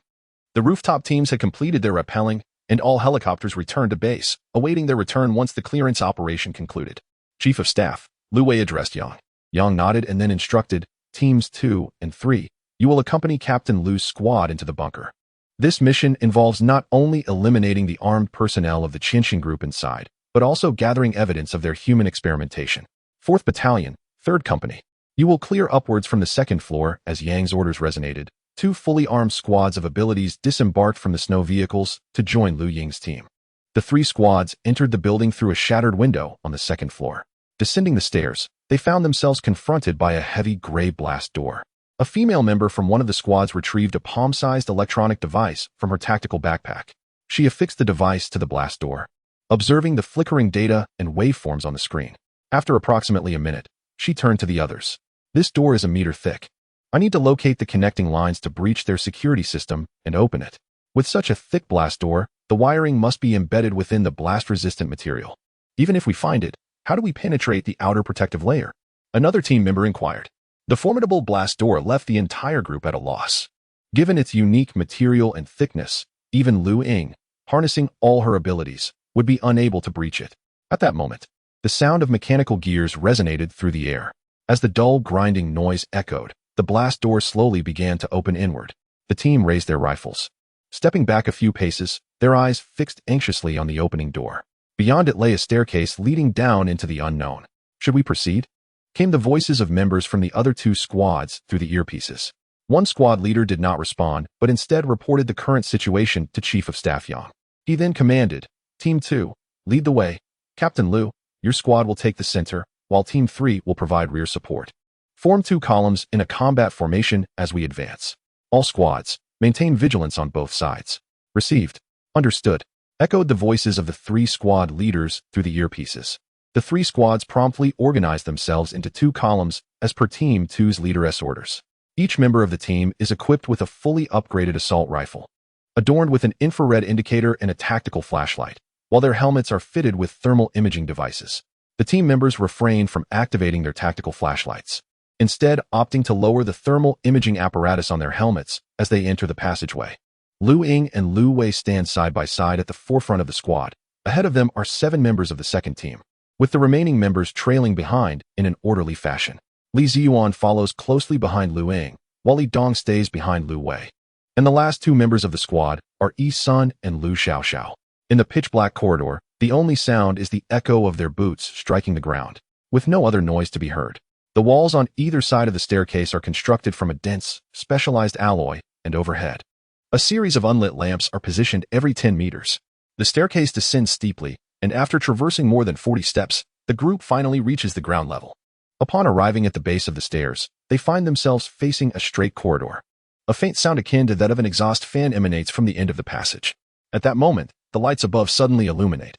The rooftop teams had completed their rappelling, and all helicopters returned to base, awaiting their return once the clearance operation concluded. Chief of Staff, Lu Wei addressed Yang. Yang nodded and then instructed, Teams 2 and 3, you will accompany Captain Lu's squad into the bunker. This mission involves not only eliminating the armed personnel of the Qianxing Group inside, but also gathering evidence of their human experimentation. 4th Battalion, 3rd Company. You will clear upwards from the 2nd floor as Yang's orders resonated. 2 fully armed squads of abilities disembarked from the snow vehicles to join Lu Ying's team. The 3 squads entered the building through a shattered window on the 2nd floor. Descending the stairs, they found themselves confronted by a heavy gray blast door. A female member from one of the squads retrieved a palm-sized electronic device from her tactical backpack. She affixed the device to the blast door, observing the flickering data and waveforms on the screen. After approximately a minute, she turned to the others. This door is a meter thick. I need to locate the connecting lines to breach their security system and open it. With such a thick blast door, the wiring must be embedded within the blast-resistant material. Even if we find it, how do we penetrate the outer protective layer? Another team member inquired. The formidable blast door left the entire group at a loss. Given its unique material and thickness, even Lu Ying, harnessing all her abilities, would be unable to breach it. At that moment, the sound of mechanical gears resonated through the air. As the dull, grinding noise echoed, the blast door slowly began to open inward. The team raised their rifles. Stepping back a few paces, their eyes fixed anxiously on the opening door. Beyond it lay a staircase leading down into the unknown. Should we proceed? Came the voices of members from the other two squads through the earpieces. One squad leader did not respond, but instead reported the current situation to Chief of Staff Yang. He then commanded, Team 2, lead the way. Captain Liu, your squad will take the center, while Team 3 will provide rear support. Form 2 columns in a combat formation as we advance. All squads, maintain vigilance on both sides. Received. Understood. Echoed the voices of the 3 squad leaders through the earpieces. The 3 squads promptly organized themselves into 2 columns as per Team 2's leader's orders. Each member of the team is equipped with a fully upgraded assault rifle, adorned with an infrared indicator and a tactical flashlight, while their helmets are fitted with thermal imaging devices. The team members refrain from activating their tactical flashlights, instead opting to lower the thermal imaging apparatus on their helmets as they enter the passageway. Lu Ying and Lu Wei stand side by side at the forefront of the squad. Ahead of them are 7 members of the second team, with the remaining members trailing behind in an orderly fashion. Li Ziyuan follows closely behind Lu Ying, while Li Dong stays behind Lu Wei. And the last 2 members of the squad are Yi Sun and Lu Xiaoxiao. In the pitch-black corridor, the only sound is the echo of their boots striking the ground, with no other noise to be heard. The walls on either side of the staircase are constructed from a dense, specialized alloy, and overhead, a series of unlit lamps are positioned every 10 meters. The staircase descends steeply, and after traversing more than 40 steps, the group finally reaches the ground level. Upon arriving at the base of the stairs, they find themselves facing a straight corridor. A faint sound akin to that of an exhaust fan emanates from the end of the passage. At that moment, the lights above suddenly illuminate,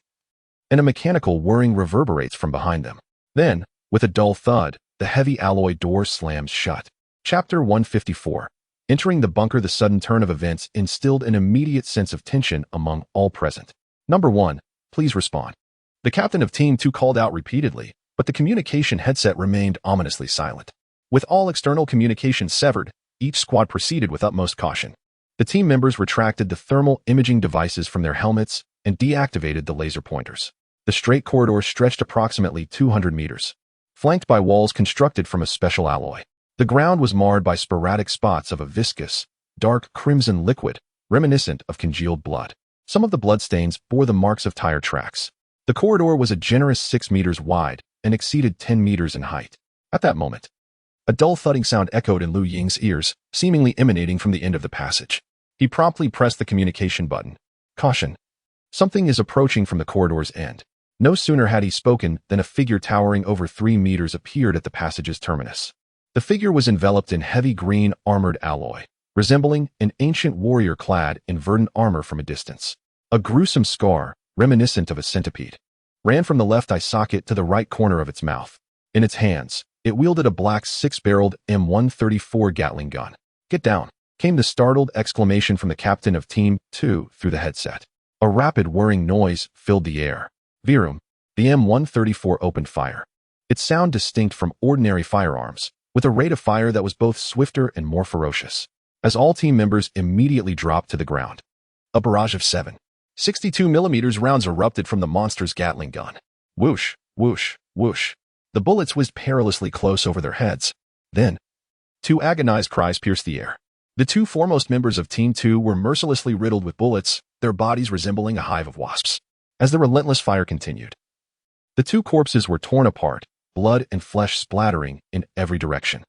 and a mechanical whirring reverberates from behind them. Then, with a dull thud, the heavy alloy door slams shut. Chapter 154. Entering the bunker, the sudden turn of events instilled an immediate sense of tension among all present. Number 1, please respond. The captain of Team 2 called out repeatedly, but the communication headset remained ominously silent. With all external communication severed, each squad proceeded with utmost caution. The team members retracted the thermal imaging devices from their helmets and deactivated the laser pointers. The straight corridor stretched approximately 200 meters, flanked by walls constructed from a special alloy. The ground was marred by sporadic spots of a viscous, dark crimson liquid, reminiscent of congealed blood. Some of the bloodstains bore the marks of tire tracks. The corridor was a generous 6 meters wide and exceeded 10 meters in height. At that moment, a dull thudding sound echoed in Lu Ying's ears, seemingly emanating from the end of the passage. He promptly pressed the communication button. Caution. Something is approaching from the corridor's end. No sooner had he spoken than a figure towering over 3 meters appeared at the passage's terminus. The figure was enveloped in heavy green armored alloy, resembling an ancient warrior clad in verdant armor from a distance. A gruesome scar, reminiscent of a centipede, ran from the left eye socket to the right corner of its mouth. In its hands, it wielded a black 6-barreled M134 Gatling gun. Get down, came the startled exclamation from the captain of Team 2 through the headset. A rapid whirring noise filled the air. Virum, the M134 opened fire. Its sound distinct from ordinary firearms, with a rate of fire that was both swifter and more ferocious, as all team members immediately dropped to the ground. A barrage of 7.62mm rounds erupted from the monster's Gatling gun. Whoosh, whoosh, whoosh. The bullets whizzed perilously close over their heads. Then, 2 agonized cries pierced the air. The 2 foremost members of Team 2 were mercilessly riddled with bullets, their bodies resembling a hive of wasps. As the relentless fire continued, the 2 corpses were torn apart, blood and flesh splattering in every direction.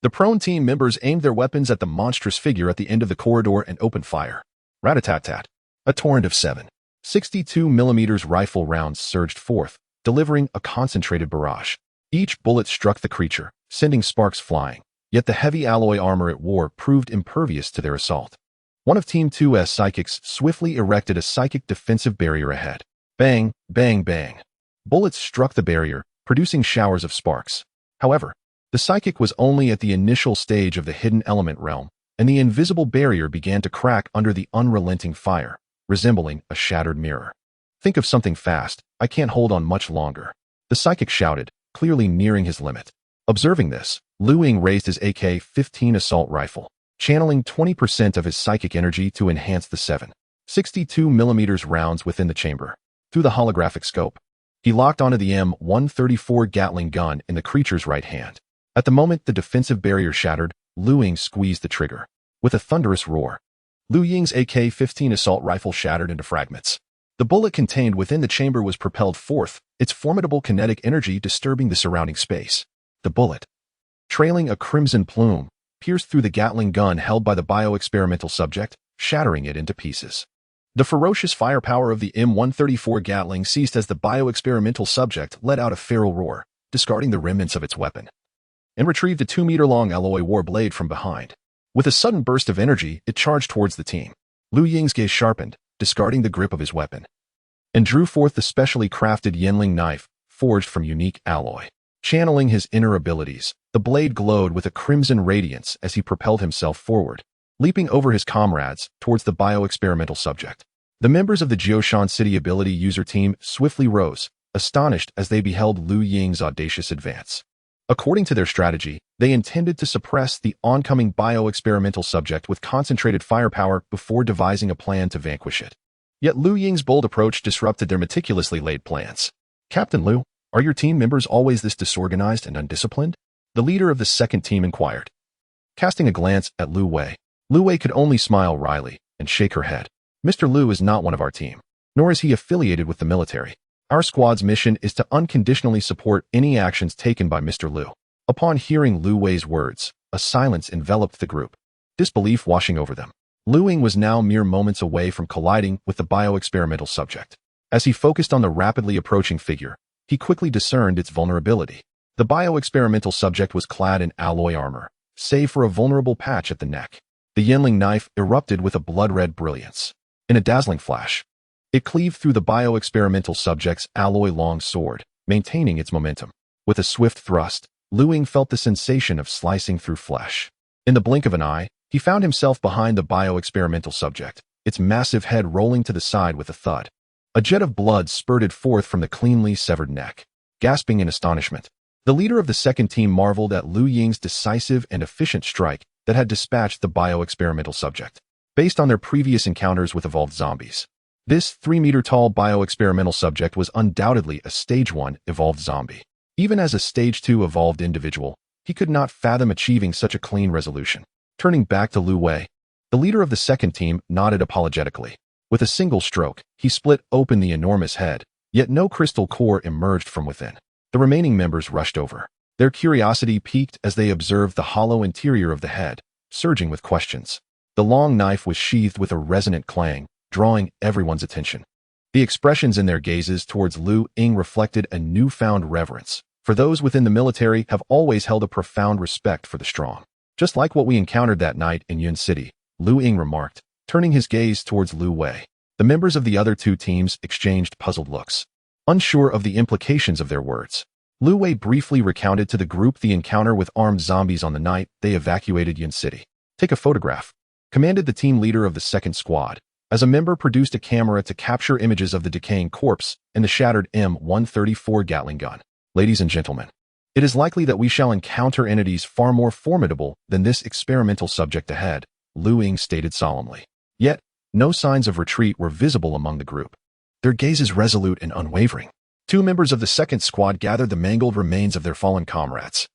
The prone team members aimed their weapons at the monstrous figure at the end of the corridor and opened fire. Rat-a-tat-tat. A torrent of 7.62mm rifle rounds surged forth, delivering a concentrated barrage. Each bullet struck the creature, sending sparks flying, yet the heavy alloy armor it wore proved impervious to their assault. One of Team 2's psychics swiftly erected a psychic defensive barrier ahead. Bang, bang, bang. Bullets struck the barrier, producing showers of sparks. However, the psychic was only at the initial stage of the hidden element realm, and the invisible barrier began to crack under the unrelenting fire, resembling a shattered mirror. Think of something fast, I can't hold on much longer. The psychic shouted, clearly nearing his limit. Observing this, Lu Ying raised his AK-15 assault rifle, channeling 20% of his psychic energy to enhance the 7.62mm rounds within the chamber. Through the holographic scope, he locked onto the M134 Gatling gun in the creature's right hand. At the moment the defensive barrier shattered, Lu Ying squeezed the trigger. With a thunderous roar, Lu Ying's AK-15 assault rifle shattered into fragments. The bullet contained within the chamber was propelled forth, its formidable kinetic energy disturbing the surrounding space. The bullet, trailing a crimson plume, pierced through the Gatling gun held by the bio-experimental subject, shattering it into pieces. The ferocious firepower of the M134 Gatling ceased as the bio-experimental subject let out a feral roar, discarding the remnants of its weapon, and retrieved a 2-meter-long alloy war blade from behind. With a sudden burst of energy, it charged towards the team. Lu Ying's gaze sharpened, discarding the grip of his weapon, and drew forth the specially crafted Yinling knife, forged from unique alloy. Channeling his inner abilities, the blade glowed with a crimson radiance as he propelled himself forward, leaping over his comrades towards the bio-experimental subject. The members of the Jioshan City Ability User Team swiftly rose, astonished as they beheld Lu Ying's audacious advance. According to their strategy, they intended to suppress the oncoming bio-experimental subject with concentrated firepower before devising a plan to vanquish it. Yet Lu Ying's bold approach disrupted their meticulously laid plans. "Captain Lu, are your team members always this disorganized and undisciplined?" the leader of the second team inquired. Casting a glance at Lu Wei could only smile wryly and shake her head. "Mr. Lu is not one of our team, nor is he affiliated with the military. Our squad's mission is to unconditionally support any actions taken by Mr. Lu." Upon hearing Lu Wei's words, a silence enveloped the group, disbelief washing over them. Lu Ying was now mere moments away from colliding with the bio-experimental subject. As he focused on the rapidly approaching figure, he quickly discerned its vulnerability. The bio-experimental subject was clad in alloy armor, save for a vulnerable patch at the neck. The Yinling knife erupted with a blood-red brilliance. In a dazzling flash, it cleaved through the bio-experimental subject's alloy-long sword, maintaining its momentum. With a swift thrust, Lu Ying felt the sensation of slicing through flesh. In the blink of an eye, he found himself behind the bio-experimental subject, its massive head rolling to the side with a thud. A jet of blood spurted forth from the cleanly severed neck. Gasping in astonishment, the leader of the second team marveled at Lu Ying's decisive and efficient strike that had dispatched the bio-experimental subject. Based on their previous encounters with evolved zombies, this 3-meter-tall bio-experimental subject was undoubtedly a Stage 1 evolved zombie. Even as a Stage 2 evolved individual, he could not fathom achieving such a clean resolution. Turning back to Lu Wei, the leader of the second team nodded apologetically. With a single stroke, he split open the enormous head, yet no crystal core emerged from within. The remaining members rushed over. Their curiosity piqued as they observed the hollow interior of the head, surging with questions. The long knife was sheathed with a resonant clang, drawing everyone's attention. The expressions in their gazes towards Lu Ying reflected a newfound reverence, for those within the military have always held a profound respect for the strong. "Just like what we encountered that night in Yun City," Lu Ying remarked, turning his gaze towards Lu Wei. The members of the other two teams exchanged puzzled looks, unsure of the implications of their words. Lu Wei briefly recounted to the group the encounter with armed zombies on the night they evacuated Yun City. "Take a photograph," commanded the team leader of the second squad, as a member produced a camera to capture images of the decaying corpse and the shattered M134 Gatling gun. "Ladies and gentlemen, it is likely that we shall encounter entities far more formidable than this experimental subject ahead," Lu Ying stated solemnly. Yet, no signs of retreat were visible among the group, their gazes resolute and unwavering. Two members of the second squad gathered the mangled remains of their fallen comrades,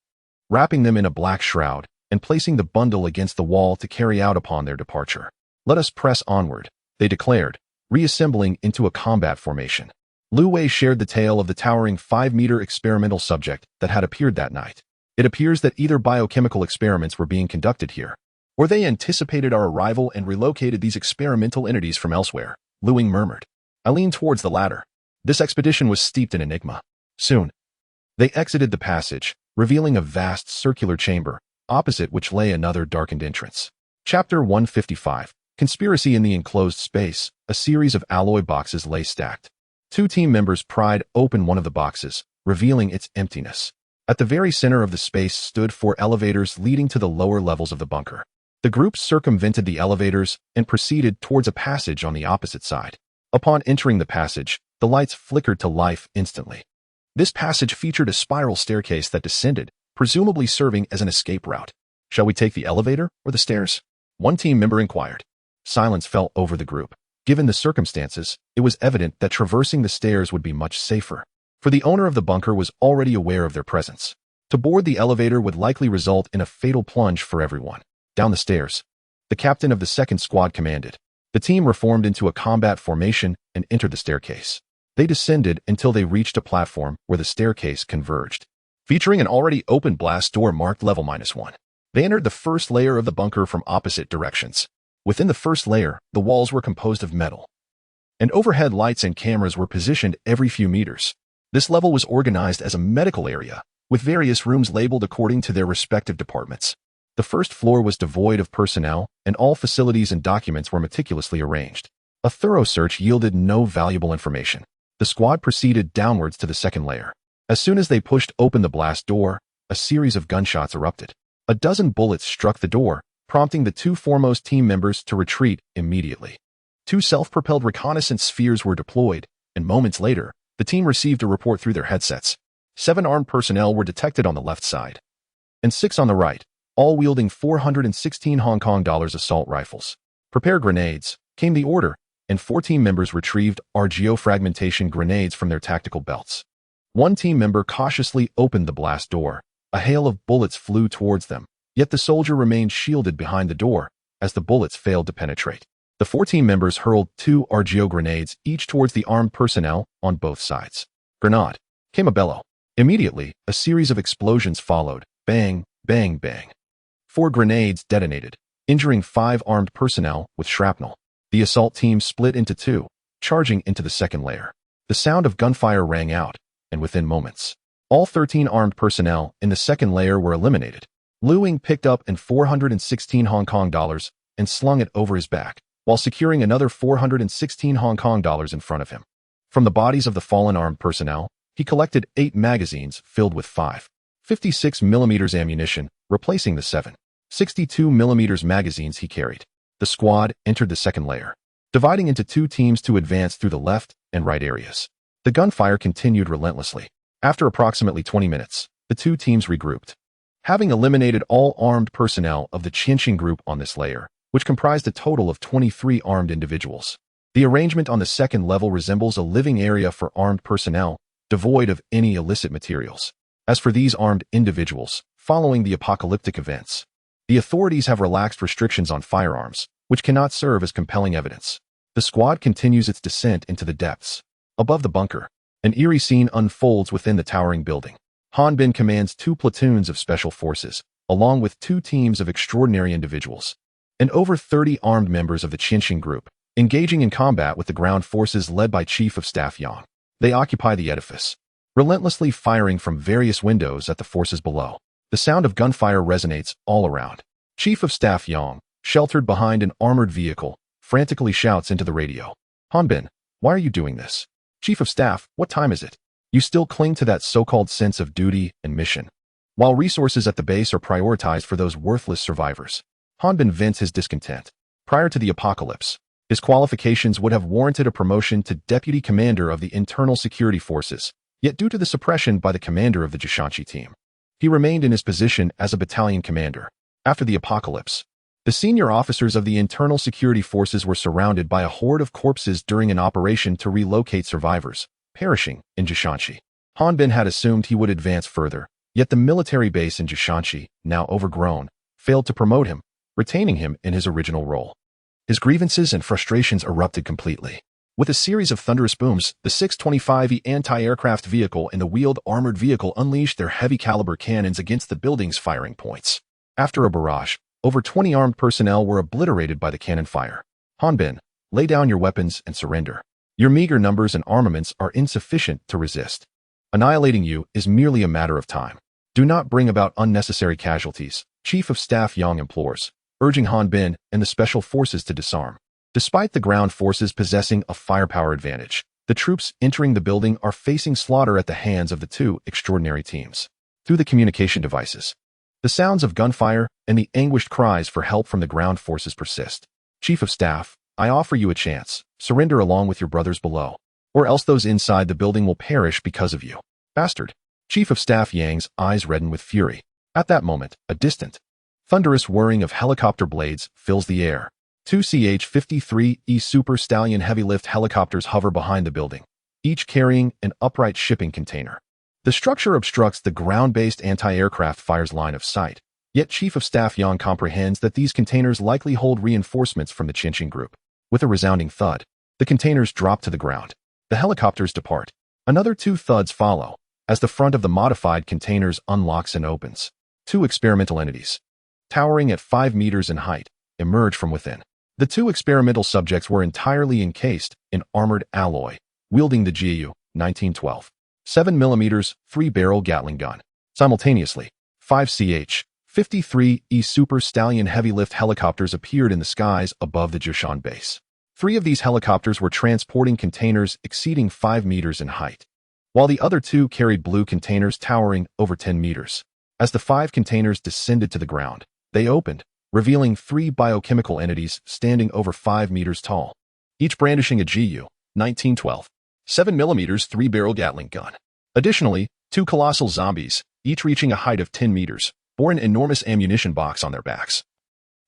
wrapping them in a black shroud and placing the bundle against the wall to carry out upon their departure. "Let us press onward," they declared, reassembling into a combat formation. Lu Wei shared the tale of the towering 5-meter experimental subject that had appeared that night. "It appears that either biochemical experiments were being conducted here, or they anticipated our arrival and relocated these experimental entities from elsewhere," Lu Ying murmured. "I lean towards the latter. This expedition was steeped in enigma." Soon, they exited the passage, revealing a vast circular chamber, opposite which lay another darkened entrance. Chapter 155. Conspiracy in the enclosed space. A series of alloy boxes lay stacked. Two team members pried open one of the boxes, revealing its emptiness. At the very center of the space stood 4 elevators leading to the lower levels of the bunker. The group circumvented the elevators and proceeded towards a passage on the opposite side. Upon entering the passage, the lights flickered to life instantly. This passage featured a spiral staircase that descended, presumably serving as an escape route. "Shall we take the elevator or the stairs?" one team member inquired. Silence fell over the group. Given the circumstances, it was evident that traversing the stairs would be much safer, for the owner of the bunker was already aware of their presence. To board the elevator would likely result in a fatal plunge for everyone. Down the stairs, the captain of the second squad commanded. The team reformed into a combat formation and entered the staircase. They descended until they reached a platform where the staircase converged, featuring an already open blast door marked level -1. They entered the first layer of the bunker from opposite directions. Within the first layer, the walls were composed of metal, and overhead lights and cameras were positioned every few meters. This level was organized as a medical area, with various rooms labeled according to their respective departments. The first floor was devoid of personnel, and all facilities and documents were meticulously arranged. A thorough search yielded no valuable information. The squad proceeded downwards to the second layer. As soon as they pushed open the blast door, a series of gunshots erupted. A dozen bullets struck the door, prompting the two foremost team members to retreat immediately. Two self-propelled reconnaissance spheres were deployed, and moments later, the team received a report through their headsets. 7 armed personnel were detected on the left side, and 6 on the right, all wielding 416 Hong Kong dollars assault rifles. Prepare grenades, came the order, and 4 team members retrieved geofragmentation grenades from their tactical belts. One team member cautiously opened the blast door. A hail of bullets flew towards them, yet the soldier remained shielded behind the door as the bullets failed to penetrate. The 4 team members hurled 2 RGO grenades each towards the armed personnel on both sides. Grenade, came a bellow. Immediately, a series of explosions followed. Bang, bang, bang. 4 grenades detonated, injuring 5 armed personnel with shrapnel. The assault team split into 2, charging into the second layer. The sound of gunfire rang out, and within moments, all 13 armed personnel in the second layer were eliminated. Ying picked up an 416 Hong Kong dollars and slung it over his back, while securing another 416 Hong Kong dollars in front of him. From the bodies of the fallen armed personnel, he collected 8 magazines filled with 5.56mm ammunition, replacing the 7.62mm magazines he carried. The squad entered the second layer, dividing into 2 teams to advance through the left and right areas. The gunfire continued relentlessly. After approximately 20 minutes, the 2 teams regrouped. Having eliminated all armed personnel of the Qianxing group on this layer, which comprised a total of 23 armed individuals, the arrangement on the second level resembles a living area for armed personnel, devoid of any illicit materials. As for these armed individuals, following the apocalyptic events, the authorities have relaxed restrictions on firearms, which cannot serve as compelling evidence. The squad continues its descent into the depths. Above the bunker, an eerie scene unfolds within the towering building. Han Bin commands 2 platoons of special forces, along with 2 teams of extraordinary individuals, and over 30 armed members of the Qianxing group, engaging in combat with the ground forces led by Chief of Staff Yang. They occupy the edifice, relentlessly firing from various windows at the forces below. The sound of gunfire resonates all around. Chief of Staff Yang, sheltered behind an armored vehicle, frantically shouts into the radio. Han Bin, why are you doing this? Chief of Staff, what time is it? You still cling to that so-called sense of duty and mission, while resources at the base are prioritized for those worthless survivors. Han Bin vents his discontent. Prior to the apocalypse, his qualifications would have warranted a promotion to Deputy Commander of the Internal Security Forces, yet due to the suppression by the commander of the Jishanshi team, he remained in his position as a battalion commander. After the apocalypse, the senior officers of the Internal Security Forces were surrounded by a horde of corpses during an operation to relocate survivors, perishing in Jishanshi. Han Bin had assumed he would advance further, yet the military base in Jishanshi, now overgrown, failed to promote him, retaining him in his original role. His grievances and frustrations erupted completely. With a series of thunderous booms, the 625E anti-aircraft vehicle and the wheeled armored vehicle unleashed their heavy-caliber cannons against the building's firing points. After a barrage, over 20 armed personnel were obliterated by the cannon fire. Han Bin, lay down your weapons and surrender. Your meager numbers and armaments are insufficient to resist. Annihilating you is merely a matter of time. Do not bring about unnecessary casualties, Chief of Staff Yang implores, urging Han Bin and the special forces to disarm. Despite the ground forces possessing a firepower advantage, the troops entering the building are facing slaughter at the hands of the 2 extraordinary teams. Through the communication devices, the sounds of gunfire and the anguished cries for help from the ground forces persist. Chief of Staff, I offer you a chance. Surrender along with your brothers below, or else those inside the building will perish because of you. Bastard. Chief of Staff Yang's eyes redden with fury. At that moment, a distant, thunderous whirring of helicopter blades fills the air. 2 CH-53E Super Stallion heavy-lift helicopters hover behind the building, each carrying an upright shipping container. The structure obstructs the ground-based anti-aircraft fire's line of sight, yet Chief of Staff Yang comprehends that these containers likely hold reinforcements from the Qinqing group. With a resounding thud, the containers drop to the ground. The helicopters depart. Another 2 thuds follow, as the front of the modified containers unlocks and opens. 2 experimental entities, towering at 5 meters in height, emerge from within. The 2 experimental subjects were entirely encased in armored alloy, wielding the GU 1912 7mm 3-barrel Gatling gun. Simultaneously, 5 CH-53E Super Stallion heavy-lift helicopters appeared in the skies above the Jiushan base. 3 of these helicopters were transporting containers exceeding 5 meters in height, while the other 2 carried blue containers towering over 10 meters. As the 5 containers descended to the ground, they opened, revealing 3 biochemical entities standing over 5 meters tall, each brandishing a GU 1912 7mm 3-barrel Gatling gun. Additionally, 2 colossal zombies, each reaching a height of 10 meters, bore an enormous ammunition box on their backs.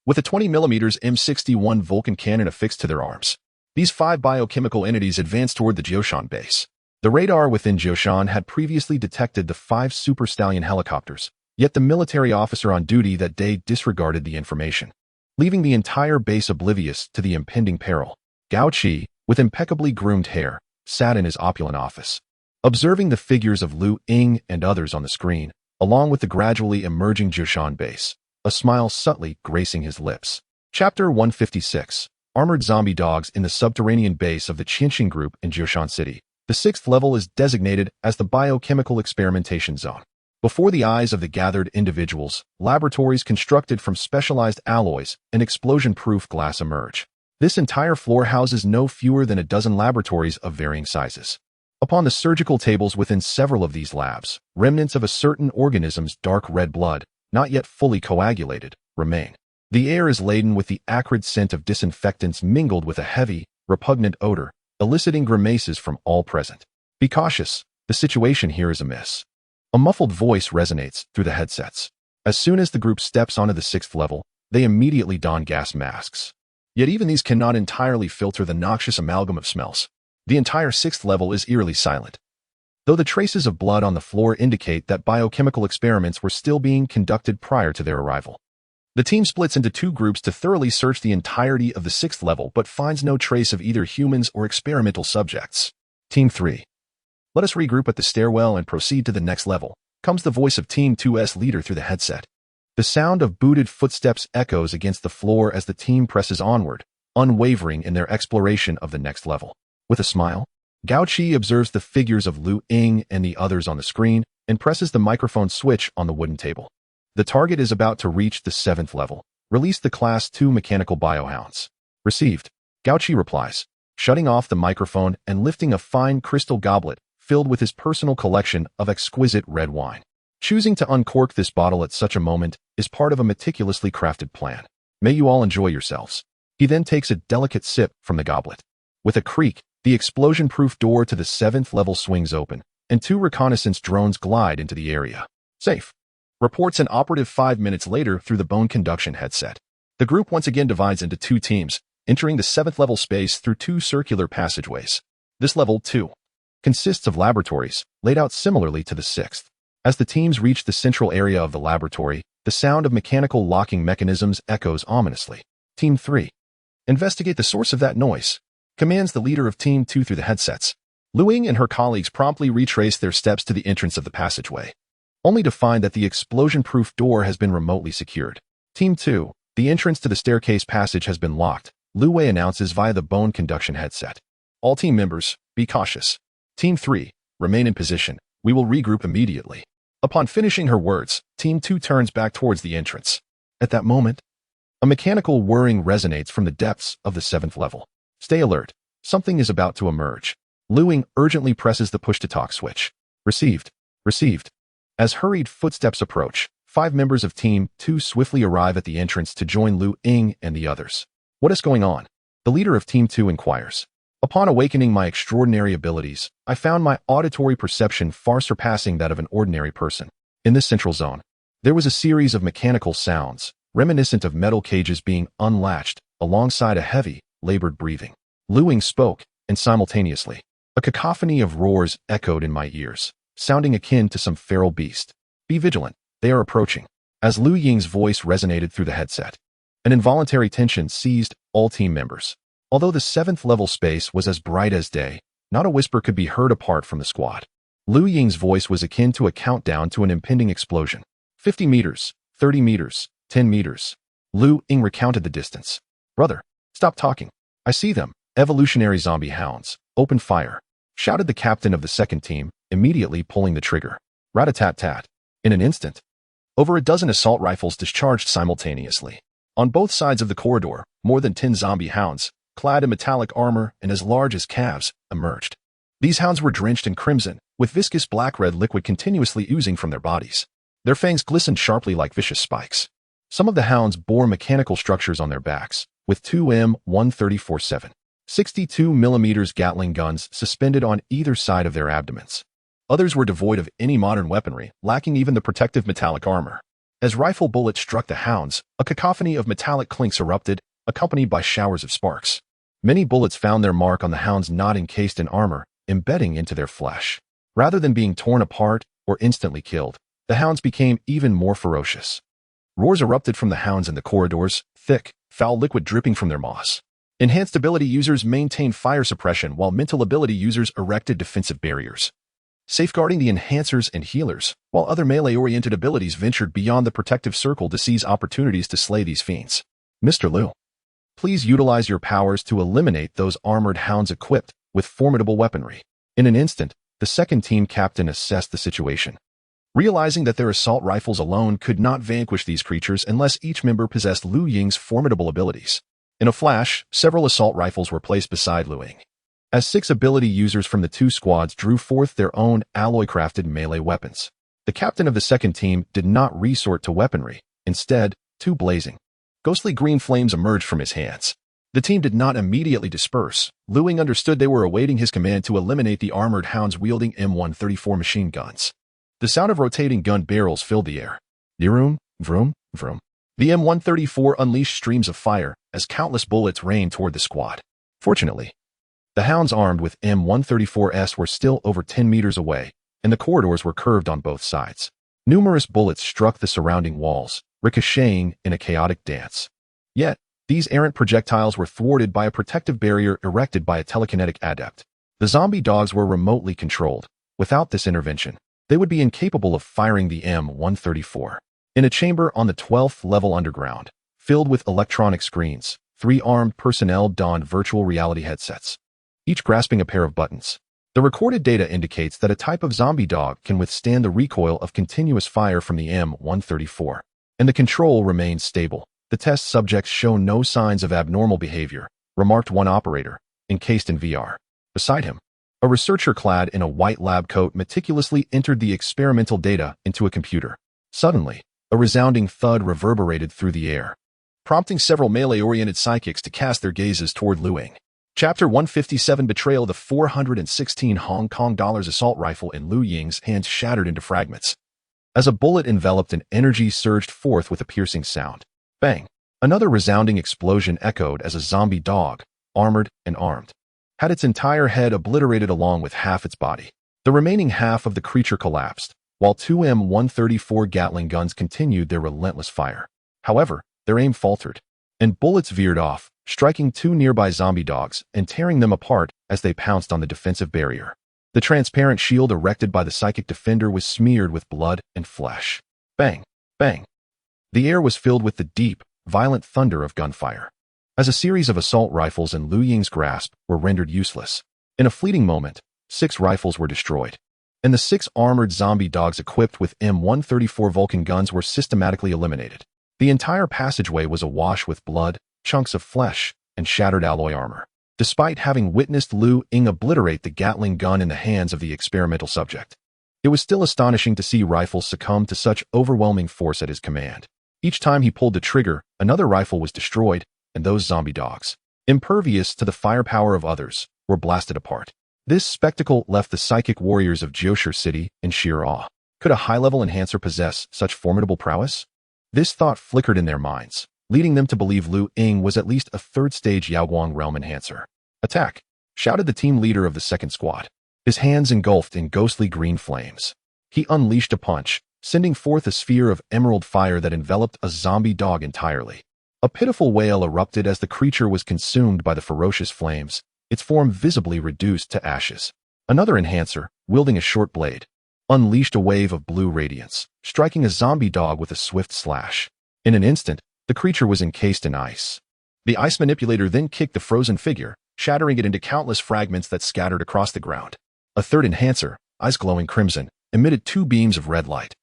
With a 20mm M61 Vulcan cannon affixed to their arms, these 5 biochemical entities advanced toward the Jiushan base. The radar within Jiushan had previously detected the 5 Super Stallion helicopters, yet the military officer on duty that day disregarded the information, leaving the entire base oblivious to the impending peril. Gao Qi, with impeccably groomed hair, sat in his opulent office, observing the figures of Lu Ying and others on the screen, along with the gradually emerging Jiushan base, a smile subtly gracing his lips. Chapter 156. Armored Zombie Dogs in the subterranean base of the Qinqing group in Jiushan City. The 6th level is designated as the Biochemical Experimentation Zone. Before the eyes of the gathered individuals, laboratories constructed from specialized alloys and explosion-proof glass emerge. This entire floor houses no fewer than a dozen laboratories of varying sizes. Upon the surgical tables within several of these labs, remnants of a certain organism's dark red blood, not yet fully coagulated, remain. The air is laden with the acrid scent of disinfectants mingled with a heavy, repugnant odor, eliciting grimaces from all present. Be cautious, the situation here is amiss. A muffled voice resonates through the headsets. As soon as the group steps onto the 6th level, they immediately don gas masks. Yet even these cannot entirely filter the noxious amalgam of smells. The entire 6th level is eerily silent, though the traces of blood on the floor indicate that biochemical experiments were still being conducted prior to their arrival. The team splits into 2 groups to thoroughly search the entirety of the 6th level but finds no trace of either humans or experimental subjects. Team 3. Let us regroup at the stairwell and proceed to the next level, comes the voice of Team 2's leader through the headset. The sound of booted footsteps echoes against the floor as the team presses onward, unwavering in their exploration of the next level. With a smile, Gao Qi observes the figures of Lu Ying and the others on the screen and presses the microphone switch on the wooden table. The target is about to reach the 7th level. Release the Class 2 mechanical biohounds. Received. Gao Qi replies, shutting off the microphone and lifting a fine crystal goblet filled with his personal collection of exquisite red wine. Choosing to uncork this bottle at such a moment is part of a meticulously crafted plan. May you all enjoy yourselves. He then takes a delicate sip from the goblet. With a creak, the explosion-proof door to the 7th level swings open, and 2 reconnaissance drones glide into the area. Safe. Reports an operative 5 minutes later through the bone conduction headset. The group once again divides into 2 teams, entering the 7th level space through 2 circular passageways. This level, 2, consists of laboratories, laid out similarly to the 6th. As the teams reach the central area of the laboratory, the sound of mechanical locking mechanisms echoes ominously. Team 3. Investigate the source of that noise, commands the leader of Team 2 through the headsets. Lu Ying and her colleagues promptly retrace their steps to the entrance of the passageway, only to find that the explosion-proof door has been remotely secured. Team 2. The entrance to the staircase passage has been locked, Lu Wei announces via the bone conduction headset. All team members, be cautious. Team 3. Remain in position. We will regroup immediately. Upon finishing her words, Team 2 turns back towards the entrance. At that moment, a mechanical whirring resonates from the depths of the 7th level. Stay alert. Something is about to emerge. Lu Ying urgently presses the push-to-talk switch. Received. Received. As hurried footsteps approach, 5 members of Team 2 swiftly arrive at the entrance to join Lu Ying and the others. What is going on? The leader of Team 2 inquires. Upon awakening my extraordinary abilities, I found my auditory perception far surpassing that of an ordinary person. In this central zone, there was a series of mechanical sounds, reminiscent of metal cages being unlatched, alongside a heavy, labored breathing. Lu Ying spoke, and simultaneously, a cacophony of roars echoed in my ears. sounding akin to some feral beast. Be vigilant, they are approaching. As Lu Ying's voice resonated through the headset, an involuntary tension seized all team members. Although the 7th level space was as bright as day, not a whisper could be heard apart from the squad. Lu Ying's voice was akin to a countdown to an impending explosion. 50 meters, 30 meters, 10 meters. Lu Ying recounted the distance. Brother, stop talking. I see them. Evolutionary zombie hounds. Open fire, shouted the captain of the second team, immediately pulling the trigger. Rat-a-tat-tat. In an instant, over a dozen assault rifles discharged simultaneously. On both sides of the corridor, more than 10 zombie hounds, clad in metallic armor and as large as calves, emerged. These hounds were drenched in crimson, with viscous black-red liquid continuously oozing from their bodies. Their fangs glistened sharply like vicious spikes. Some of the hounds bore mechanical structures on their backs, with two M134-7, 62mm Gatling guns suspended on either side of their abdomens. Others were devoid of any modern weaponry, lacking even the protective metallic armor. As rifle bullets struck the hounds, a cacophony of metallic clinks erupted, accompanied by showers of sparks. Many bullets found their mark on the hounds not encased in armor, embedding into their flesh. Rather than being torn apart or instantly killed, the hounds became even more ferocious. Roars erupted from the hounds in the corridors, thick, foul liquid dripping from their maws. Enhanced ability users maintained fire suppression while mental ability users erected defensive barriers, safeguarding the enhancers and healers, while other melee-oriented abilities ventured beyond the protective circle to seize opportunities to slay these fiends. Mr. Lu, please utilize your powers to eliminate those armored hounds equipped with formidable weaponry. In an instant, the second team captain assessed the situation. Realizing that their assault rifles alone could not vanquish these creatures unless each member possessed Lu Ying's formidable abilities. In a flash, several assault rifles were placed beside Lu Ying, as 6 ability users from the 2 squads drew forth their own alloy-crafted melee weapons. The captain of the second team did not resort to weaponry. Instead, 2 blazing, ghostly green flames emerged from his hands. The team did not immediately disperse. Lu Ying understood they were awaiting his command to eliminate the armored hounds wielding M134 machine guns. The sound of rotating gun barrels filled the air. Vroom, vroom, vroom. The M134 unleashed streams of fire as countless bullets rained toward the squad. Fortunately, the hounds armed with M134s were still over 10 meters away, and the corridors were curved on both sides. Numerous bullets struck the surrounding walls, ricocheting in a chaotic dance. Yet, these errant projectiles were thwarted by a protective barrier erected by a telekinetic adept. The zombie dogs were remotely controlled. Without this intervention, they would be incapable of firing the M134. In a chamber on the 12th level underground, filled with electronic screens, 3 armed personnel donned virtual reality headsets, each grasping a pair of buttons. The recorded data indicates that a type of zombie dog can withstand the recoil of continuous fire from the M134, and the control remains stable. The test subjects show no signs of abnormal behavior, remarked one operator, encased in VR. Beside him, a researcher clad in a white lab coat meticulously entered the experimental data into a computer. Suddenly, a resounding thud reverberated through the air, prompting several melee-oriented psychics to cast their gazes toward Lu Ying. Chapter 157 Betrayal. The 416 Hong Kong dollars assault rifle in Lu Ying's hands shattered into fragments, as a bullet enveloped and energy surged forth with a piercing sound. Bang! Another resounding explosion echoed as a zombie dog, armored and armed, had its entire head obliterated along with half its body. The remaining half of the creature collapsed, while 2 M134 Gatling guns continued their relentless fire. However, their aim faltered, and bullets veered off, striking 2 nearby zombie dogs and tearing them apart as they pounced on the defensive barrier. The transparent shield erected by the psychic defender was smeared with blood and flesh. Bang! Bang! The air was filled with the deep, violent thunder of gunfire, as a series of assault rifles in Lu Ying's grasp were rendered useless. In a fleeting moment, 6 rifles were destroyed, and the 6 armored zombie dogs equipped with M134 Vulcan guns were systematically eliminated. The entire passageway was awash with blood, chunks of flesh, and shattered alloy armor. Despite having witnessed Lu Ying obliterate the Gatling gun in the hands of the experimental subject, it was still astonishing to see rifles succumb to such overwhelming force at his command. Each time he pulled the trigger, another rifle was destroyed, and those zombie dogs, impervious to the firepower of others, were blasted apart. This spectacle left the psychic warriors of Jiushi City in sheer awe. Could a high-level enhancer possess such formidable prowess? This thought flickered in their minds, leading them to believe Lu Ying was at least a 3rd-stage Yaoguang realm enhancer. Attack! Shouted the team leader of the second squad. his hands engulfed in ghostly green flames. He unleashed a punch, sending forth a sphere of emerald fire that enveloped a zombie dog entirely. A pitiful wail erupted as the creature was consumed by the ferocious flames, its form visibly reduced to ashes. Another enhancer, wielding a short blade, unleashed a wave of blue radiance, striking a zombie dog with a swift slash. In an instant, the creature was encased in ice. The ice manipulator then kicked the frozen figure, shattering it into countless fragments that scattered across the ground. A third enhancer, eyes glowing crimson, emitted 2 beams of red light,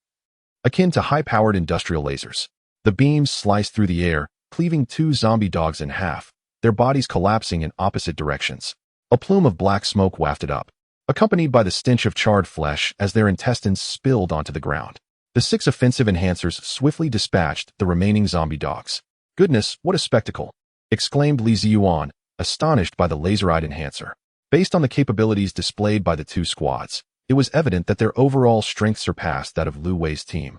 akin to high-powered industrial lasers. The beams sliced through the air, cleaving 2 zombie dogs in half, their bodies collapsing in opposite directions. A plume of black smoke wafted up, accompanied by the stench of charred flesh as their intestines spilled onto the ground. The 6 offensive enhancers swiftly dispatched the remaining zombie dogs. "Goodness, what a spectacle!" exclaimed Li Ziyuan, astonished by the laser-eyed enhancer. Based on the capabilities displayed by the 2 squads, it was evident that their overall strength surpassed that of Lu Wei's team,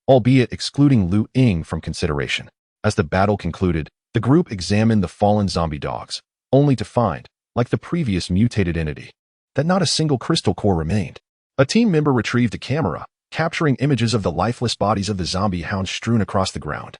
albeit excluding Lu Ying from consideration. As the battle concluded, the group examined the fallen zombie dogs, only to find, like the previous mutated entity, that not a single crystal core remained. A team member retrieved a camera, capturing images of the lifeless bodies of the zombie hounds strewn across the ground,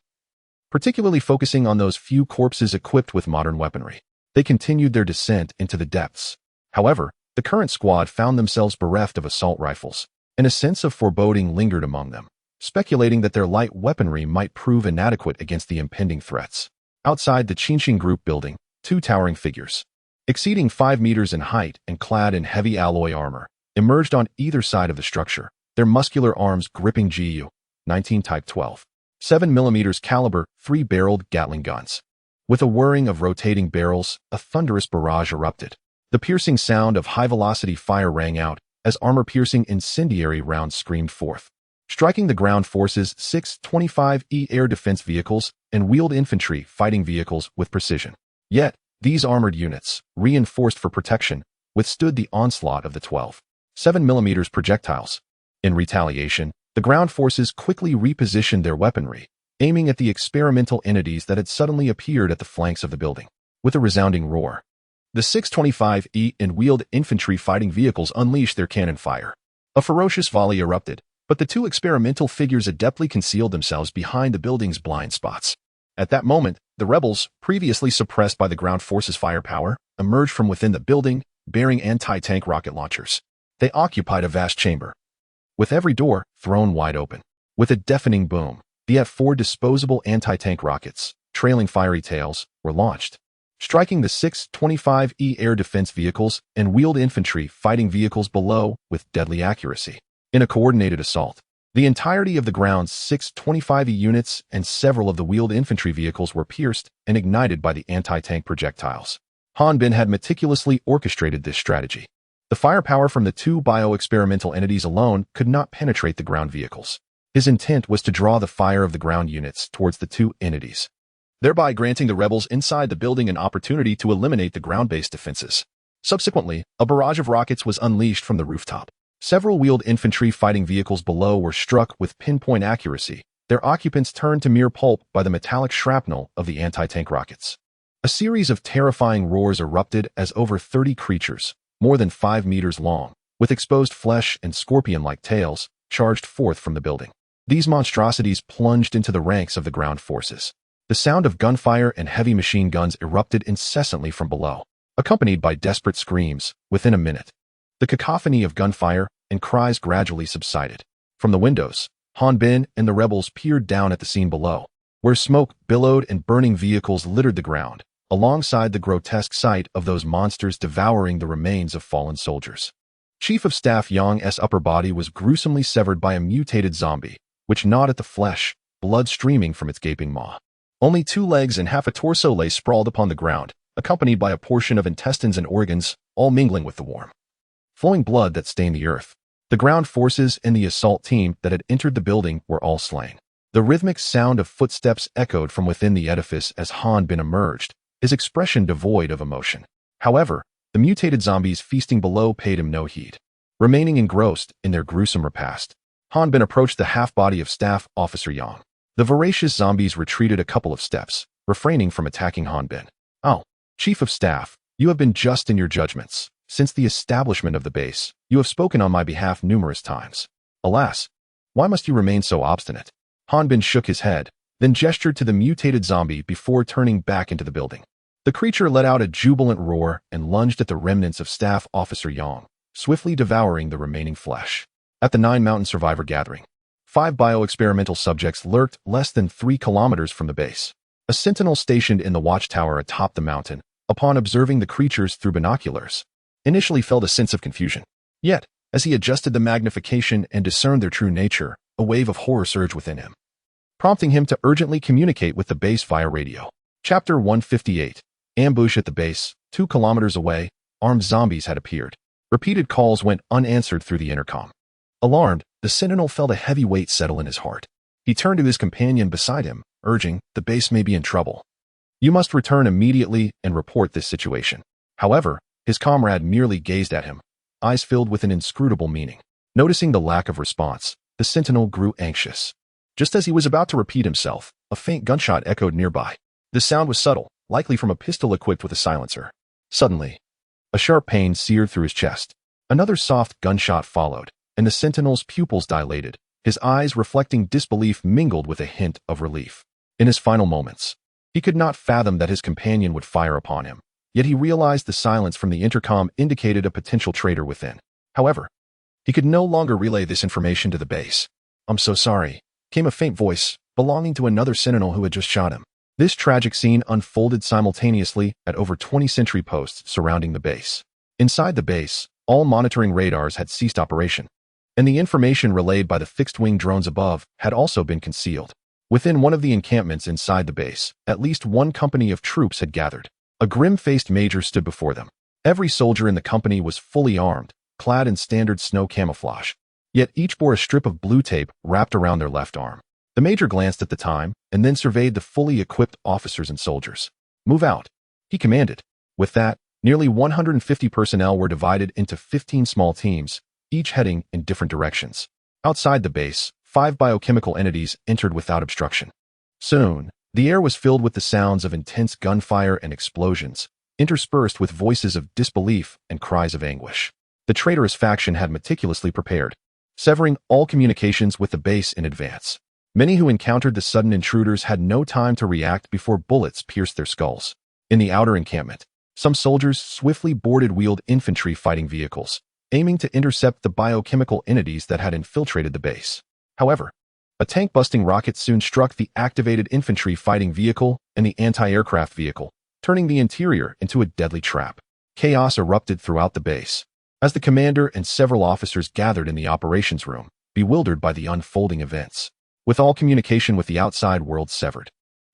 particularly focusing on those few corpses equipped with modern weaponry. They continued their descent into the depths. However, the current squad found themselves bereft of assault rifles, and a sense of foreboding lingered among them, speculating that their light weaponry might prove inadequate against the impending threats. Outside the Qinxing group building, 2 towering figures, exceeding 5 meters in height and clad in heavy alloy armor, emerged on either side of the structure, their muscular arms gripping Gu-19 Type 12, 7mm caliber, 3-barreled Gatling guns. With a whirring of rotating barrels, a thunderous barrage erupted. The piercing sound of high-velocity fire rang out as armor-piercing incendiary rounds screamed forth, striking the ground forces' 625E air defense vehicles and wheeled infantry fighting vehicles with precision. Yet, these armored units, reinforced for protection, withstood the onslaught of the 12, 7mm projectiles. In retaliation, the ground forces quickly repositioned their weaponry, aiming at the experimental entities that had suddenly appeared at the flanks of the building. With a resounding roar, the 625E and wheeled infantry fighting vehicles unleashed their cannon fire. A ferocious volley erupted, but the 2 experimental figures adeptly concealed themselves behind the building's blind spots. At that moment, the rebels, previously suppressed by the ground forces' firepower, emerged from within the building, bearing anti-tank rocket launchers. They occupied a vast chamber, with every door thrown wide open. With a deafening boom, the F-4 disposable anti-tank rockets, trailing fiery tails, were launched, striking the 625E air defense vehicles and wheeled infantry fighting vehicles below with deadly accuracy. In a coordinated assault, the entirety of the ground's 625E units and several of the wheeled infantry vehicles were pierced and ignited by the anti-tank projectiles. Han Bin had meticulously orchestrated this strategy. The firepower from the 2 bio-experimental entities alone could not penetrate the ground vehicles. His intent was to draw the fire of the ground units towards the 2 entities, thereby granting the rebels inside the building an opportunity to eliminate the ground-based defenses. Subsequently, a barrage of rockets was unleashed from the rooftop. Several wheeled infantry fighting vehicles below were struck with pinpoint accuracy, their occupants turned to mere pulp by the metallic shrapnel of the anti-tank rockets. A series of terrifying roars erupted as over 30 creatures, more than 5 meters long, with exposed flesh and scorpion-like tails, charged forth from the building. These monstrosities plunged into the ranks of the ground forces. The sound of gunfire and heavy machine guns erupted incessantly from below, accompanied by desperate screams. Within a minute, the cacophony of gunfire and cries gradually subsided. From the windows, Han Bin and the rebels peered down at the scene below, where smoke billowed and burning vehicles littered the ground, alongside the grotesque sight of those monsters devouring the remains of fallen soldiers. Chief of Staff Yang's upper body was gruesomely severed by a mutated zombie, which gnawed at the flesh, blood streaming from its gaping maw. Only 2 legs and half a torso lay sprawled upon the ground, accompanied by a portion of intestines and organs, all mingling with the warm, flowing blood that stained the earth. The ground forces and the assault team that had entered the building were all slain. The rhythmic sound of footsteps echoed from within the edifice as Han Bin emerged, his expression devoid of emotion. However, the mutated zombies feasting below paid him no heed. Remaining engrossed in their gruesome repast, Han Bin approached the half-body of Staff Officer Yang. The voracious zombies retreated a couple of steps, refraining from attacking Han Bin. "Oh, Chief of Staff, you have been just in your judgments," Since the establishment of the base, you have spoken on my behalf numerous times. Alas, why must you remain so obstinate? Han Bin shook his head, then gestured to the mutated zombie before turning back into the building. The creature let out a jubilant roar and lunged at the remnants of Staff Officer Yang, swiftly devouring the remaining flesh. At the Nine Mountain Survivor Gathering, 5 bioexperimental subjects lurked less than 3 kilometers from the base. A sentinel stationed in the watchtower atop the mountain, upon observing the creatures through binoculars, initially felt a sense of confusion. Yet, as he adjusted the magnification and discerned their true nature, a wave of horror surged within him, prompting him to urgently communicate with the base via radio. Chapter 158. Ambush at the base. 2 kilometers away, armed zombies had appeared. Repeated calls went unanswered through the intercom. Alarmed, the sentinel felt a heavy weight settle in his heart. He turned to his companion beside him, urging, "The base may be in trouble. You must return immediately and report this situation." However, his comrade merely gazed at him, eyes filled with an inscrutable meaning. Noticing the lack of response, the sentinel grew anxious. Just as he was about to repeat himself, a faint gunshot echoed nearby. The sound was subtle, likely from a pistol equipped with a silencer. Suddenly, a sharp pain seared through his chest. Another soft gunshot followed, and the sentinel's pupils dilated, his eyes reflecting disbelief mingled with a hint of relief. In his final moments, he could not fathom that his companion would fire upon him, yet he realized the silence from the intercom indicated a potential traitor within. However, he could no longer relay this information to the base. "I'm so sorry," came a faint voice, belonging to another sentinel who had just shot him. This tragic scene unfolded simultaneously at over 20 sentry posts surrounding the base. Inside the base, all monitoring radars had ceased operation, and the information relayed by the fixed-wing drones above had also been concealed. Within one of the encampments inside the base, at least one company of troops had gathered. A grim-faced major stood before them. Every soldier in the company was fully armed, clad in standard snow camouflage, yet each bore a strip of blue tape wrapped around their left arm. The major glanced at the time and then surveyed the fully equipped officers and soldiers. "Move out," he commanded. With that, nearly 150 personnel were divided into 15 small teams, each heading in different directions. Outside the base, 5 biochemical entities entered without obstruction. Soon, the air was filled with the sounds of intense gunfire and explosions, interspersed with voices of disbelief and cries of anguish. The traitorous faction had meticulously prepared, severing all communications with the base in advance. Many who encountered the sudden intruders had no time to react before bullets pierced their skulls. In the outer encampment, some soldiers swiftly boarded wheeled infantry fighting vehicles, aiming to intercept the biochemical entities that had infiltrated the base. However, a tank-busting rocket soon struck the activated infantry fighting vehicle and the anti-aircraft vehicle, turning the interior into a deadly trap. Chaos erupted throughout the base, as the commander and several officers gathered in the operations room, bewildered by the unfolding events. With all communication with the outside world severed,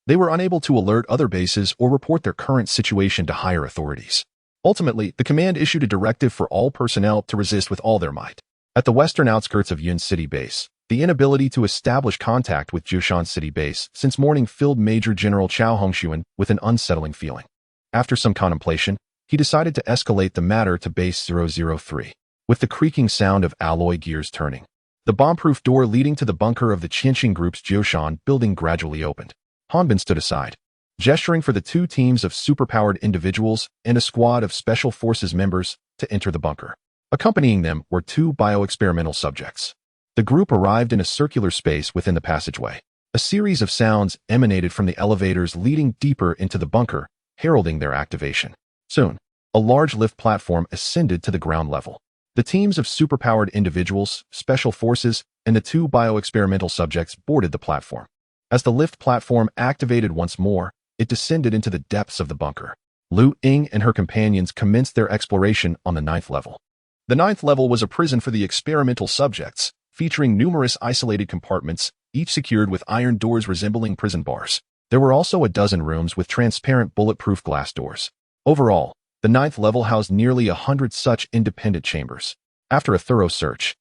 they were unable to alert other bases or report their current situation to higher authorities. Ultimately, the command issued a directive for all personnel to resist with all their might. At the western outskirts of Yun City Base, the inability to establish contact with Jushan City Base since morning filled Major General Chao Hongxuan with an unsettling feeling. After some contemplation, he decided to escalate the matter to Base 003. With the creaking sound of alloy gears turning, the bomb-proof door leading to the bunker of the Qianxing Group's Jioshan building gradually opened. Han Bin stood aside, gesturing for the 2 teams of superpowered individuals and a squad of Special Forces members to enter the bunker. Accompanying them were 2 bioexperimental subjects. The group arrived in a circular space within the passageway. A series of sounds emanated from the elevators leading deeper into the bunker, heralding their activation. Soon, a large lift platform ascended to the ground level. The teams of superpowered individuals, special forces, and the 2 bioexperimental subjects boarded the platform. As the lift platform activated once more, it descended into the depths of the bunker. Lu Ying and her companions commenced their exploration on the 9th level. The 9th level was a prison for the experimental subjects, featuring numerous isolated compartments, each secured with iron doors resembling prison bars. There were also a dozen rooms with transparent bulletproof glass doors. Overall, the 9th level housed nearly 100 such independent chambers. After a thorough search,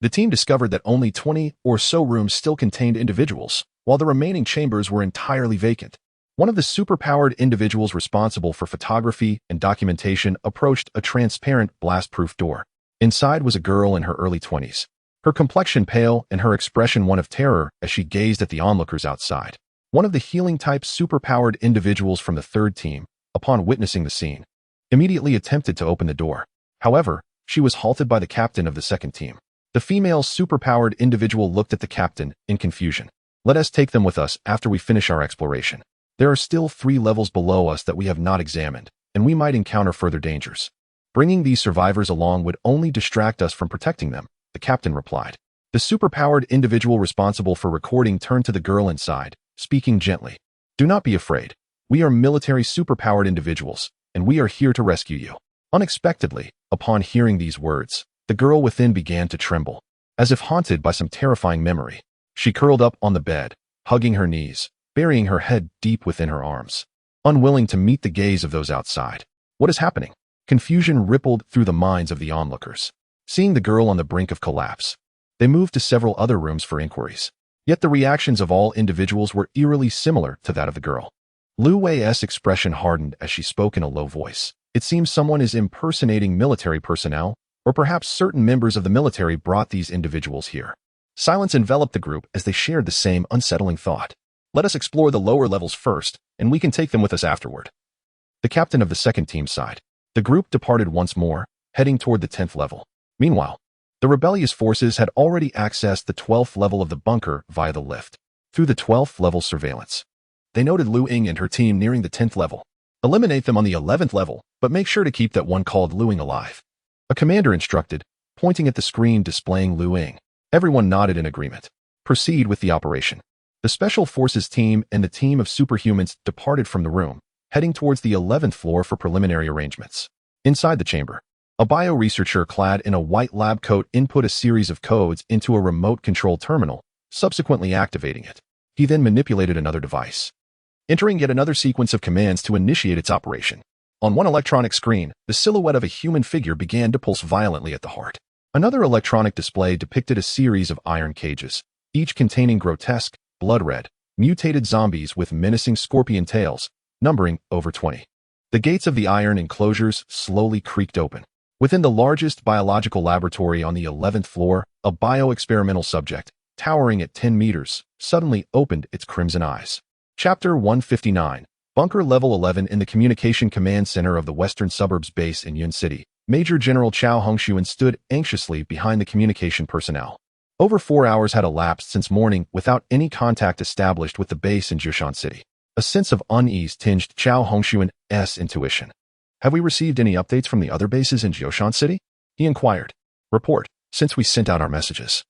the team discovered that only 20 or so rooms still contained individuals, while the remaining chambers were entirely vacant. One of the superpowered individuals responsible for photography and documentation approached a transparent blast-proof door. Inside was a girl in her early 20s, her complexion pale and her expression one of terror as she gazed at the onlookers outside. One of the healing-type superpowered individuals from the 3rd team, upon witnessing the scene, immediately attempted to open the door. However, she was halted by the captain of the second team. The female superpowered individual looked at the captain in confusion. Let us take them with us after we finish our exploration. There are still 3 levels below us that we have not examined, and we might encounter further dangers. Bringing these survivors along would only distract us from protecting them, the captain replied. The superpowered individual responsible for recording turned to the girl inside, speaking gently. Do not be afraid. We are military superpowered individuals, and we are here to rescue you. Unexpectedly, upon hearing these words, the girl within began to tremble, as if haunted by some terrifying memory. She curled up on the bed, hugging her knees, burying her head deep within her arms, unwilling to meet the gaze of those outside. What is happening? Confusion rippled through the minds of the onlookers. Seeing the girl on the brink of collapse, they moved to several other rooms for inquiries. Yet the reactions of all individuals were eerily similar to that of the girl. Lu Wei's expression hardened as she spoke in a low voice. It seems someone is impersonating military personnel, or perhaps certain members of the military brought these individuals here. Silence enveloped the group as they shared the same unsettling thought. Let us explore the lower levels first, and we can take them with us afterward. The captain of the second team sighed. The group departed once more, heading toward the 10th level. Meanwhile, the rebellious forces had already accessed the 12th level of the bunker via the lift. Through the 12th level surveillance, they noted Lu Ying and her team nearing the 10th level. Eliminate them on the 11th level, but make sure to keep that one called Lu Ying alive. A commander instructed, pointing at the screen displaying Lu Ying. Everyone nodded in agreement. Proceed with the operation. The Special Forces team and the team of superhumans departed from the room, heading towards the 11th floor for preliminary arrangements. Inside the chamber, a bio-researcher clad in a white lab coat input a series of codes into a remote control terminal, subsequently activating it. He then manipulated another device, entering yet another sequence of commands to initiate its operation. On one electronic screen, the silhouette of a human figure began to pulse violently at the heart. Another electronic display depicted a series of iron cages, each containing grotesque, blood-red, mutated zombies with menacing scorpion tails, numbering over 20. The gates of the iron enclosures slowly creaked open. Within the largest biological laboratory on the 11th floor, a bio-experimental subject, towering at 10 meters, suddenly opened its crimson eyes. Chapter 159, Bunker Level 11 in the Communication Command Center of the Western Suburbs Base in Yun City. Major General Chao Hongshuan stood anxiously behind the communication personnel. Over 4 hours had elapsed since morning without any contact established with the base in Jushan City. A sense of unease tinged Chao Hongshuan's intuition. Have we received any updates from the other bases in Jushan City? He inquired. Report, since we sent out our messages.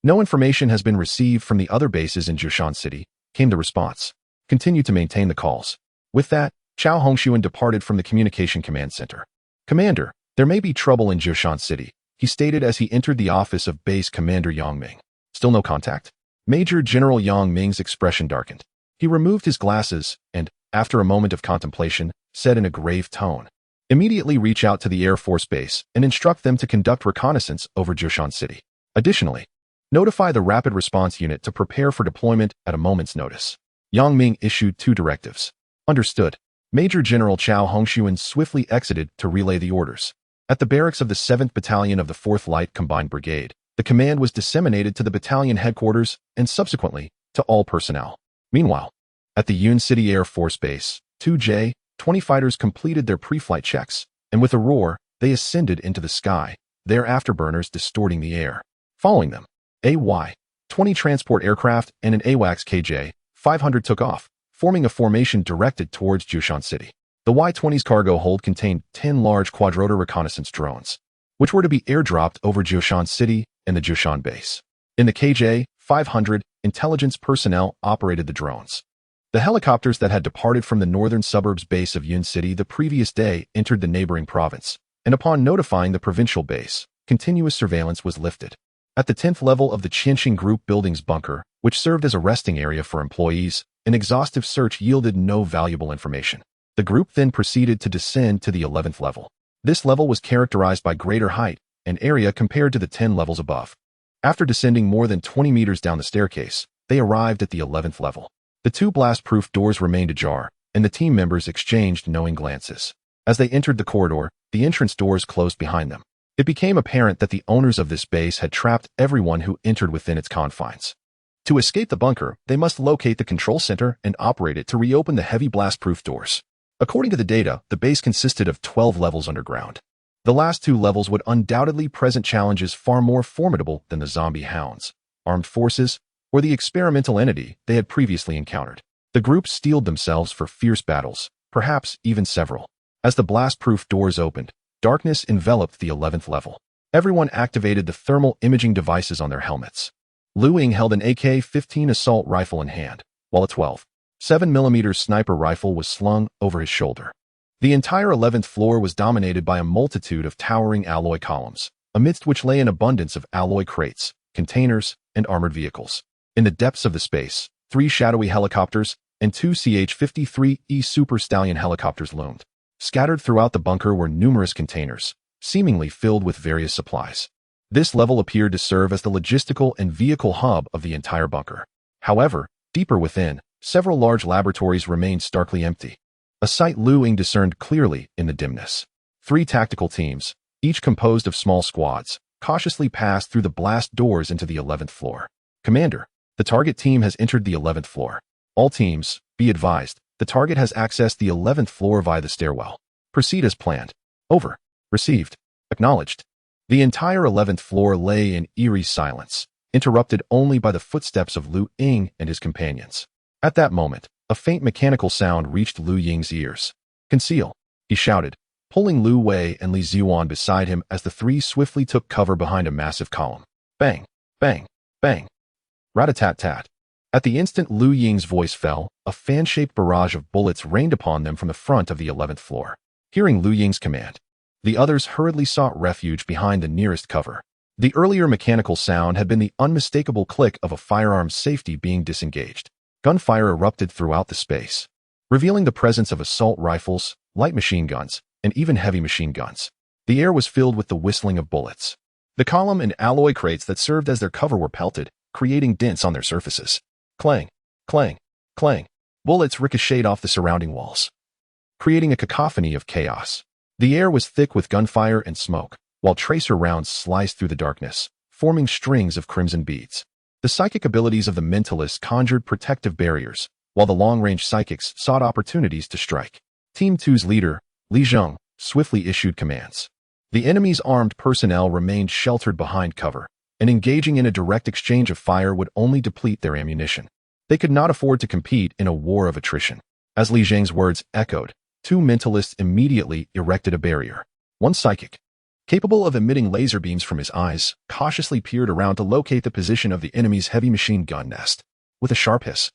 No information has been received from the other bases in Jushan City, came the response. Continue to maintain the calls. With that, Chao Hongshuan departed from the Communication Command Center. Commander, there may be trouble in Jushan City, he stated as he entered the office of Base Commander Yang Ming. Still no contact? Major General Yang Ming's expression darkened. He removed his glasses and, after a moment of contemplation, said in a grave tone, immediately reach out to the Air Force Base and instruct them to conduct reconnaissance over Jushan City. Additionally, notify the Rapid Response Unit to prepare for deployment at a moment's notice. Yang Ming issued 2 directives. Understood. Major General Chao Hongshuan swiftly exited to relay the orders. At the barracks of the 7th Battalion of the 4th Light Combined Brigade, the command was disseminated to the battalion headquarters and subsequently to all personnel. Meanwhile, at the Yun City Air Force Base, 2J-20 fighters completed their pre-flight checks, and with a roar, they ascended into the sky, their afterburners distorting the air. Following them, AY-20 transport aircraft and an AWACS KJ-500 took off, forming a formation directed towards Jushan City. The Y-20's cargo hold contained 10 large quadrotor reconnaissance drones, which were to be airdropped over Jushan City and the Jushan base. In the KJ-500, intelligence personnel operated the drones. The helicopters that had departed from the northern suburbs base of Yun City the previous day entered the neighboring province, and upon notifying the provincial base, continuous surveillance was lifted. At the 10th level of the Qianxing Group Building's bunker, which served as a resting area for employees, an exhaustive search yielded no valuable information. The group then proceeded to descend to the 11th level. This level was characterized by greater height and area compared to the 10 levels above. After descending more than 20 meters down the staircase, they arrived at the 11th level. The 2 blast-proof doors remained ajar, and the team members exchanged knowing glances. As they entered the corridor, the entrance doors closed behind them. It became apparent that the owners of this base had trapped everyone who entered within its confines. To escape the bunker, they must locate the control center and operate it to reopen the heavy blast-proof doors. According to the data, the base consisted of 12 levels underground. The last two levels would undoubtedly present challenges far more formidable than the zombie hounds, armed forces, or the experimental entity they had previously encountered. The group steeled themselves for fierce battles, perhaps even several. As the blast-proof doors opened, darkness enveloped the 11th level. Everyone activated the thermal imaging devices on their helmets. Lu Ying held an AK-15 assault rifle in hand, while a 12.7mm sniper rifle was slung over his shoulder. The entire 11th floor was dominated by a multitude of towering alloy columns, amidst which lay an abundance of alloy crates, containers, and armored vehicles. In the depths of the space, 3 shadowy helicopters and 2 CH-53E Super Stallion helicopters loomed. Scattered throughout the bunker were numerous containers, seemingly filled with various supplies. This level appeared to serve as the logistical and vehicle hub of the entire bunker. However, deeper within, several large laboratories remained starkly empty. A sight Lu Ying discerned clearly in the dimness. 3 tactical teams, each composed of small squads, cautiously passed through the blast doors into the 11th floor. Commander, the target team has entered the 11th floor. All teams, be advised, the target has accessed the 11th floor via the stairwell. Proceed as planned. Over. Received. Acknowledged. The entire 11th floor lay in eerie silence, interrupted only by the footsteps of Lu Ying and his companions. At that moment, a faint mechanical sound reached Lu Ying's ears. Conceal, he shouted, pulling Lu Wei and Li Zhuan beside him as the 3 swiftly took cover behind a massive column. Bang, bang, bang. Rat-a-tat-tat. At the instant Lu Ying's voice fell, a fan-shaped barrage of bullets rained upon them from the front of the 11th floor. Hearing Lu Ying's command, the others hurriedly sought refuge behind the nearest cover. The earlier mechanical sound had been the unmistakable click of a firearm's safety being disengaged. Gunfire erupted throughout the space, revealing the presence of assault rifles, light machine guns, and even heavy machine guns. The air was filled with the whistling of bullets. The column and alloy crates that served as their cover were pelted, creating dents on their surfaces. Clang, clang, clang. Bullets ricocheted off the surrounding walls, creating a cacophony of chaos. The air was thick with gunfire and smoke, while tracer rounds sliced through the darkness, forming strings of crimson beads. The psychic abilities of the mentalists conjured protective barriers, while the long-range psychics sought opportunities to strike. Team 2's leader, Li Zheng, swiftly issued commands. The enemy's armed personnel remained sheltered behind cover, and engaging in a direct exchange of fire would only deplete their ammunition. They could not afford to compete in a war of attrition. As Li Zheng's words echoed, 2 mentalists immediately erected a barrier. One psychic, capable of emitting laser beams from his eyes, cautiously peered around to locate the position of the enemy's heavy machine gun nest. With a sharp hiss,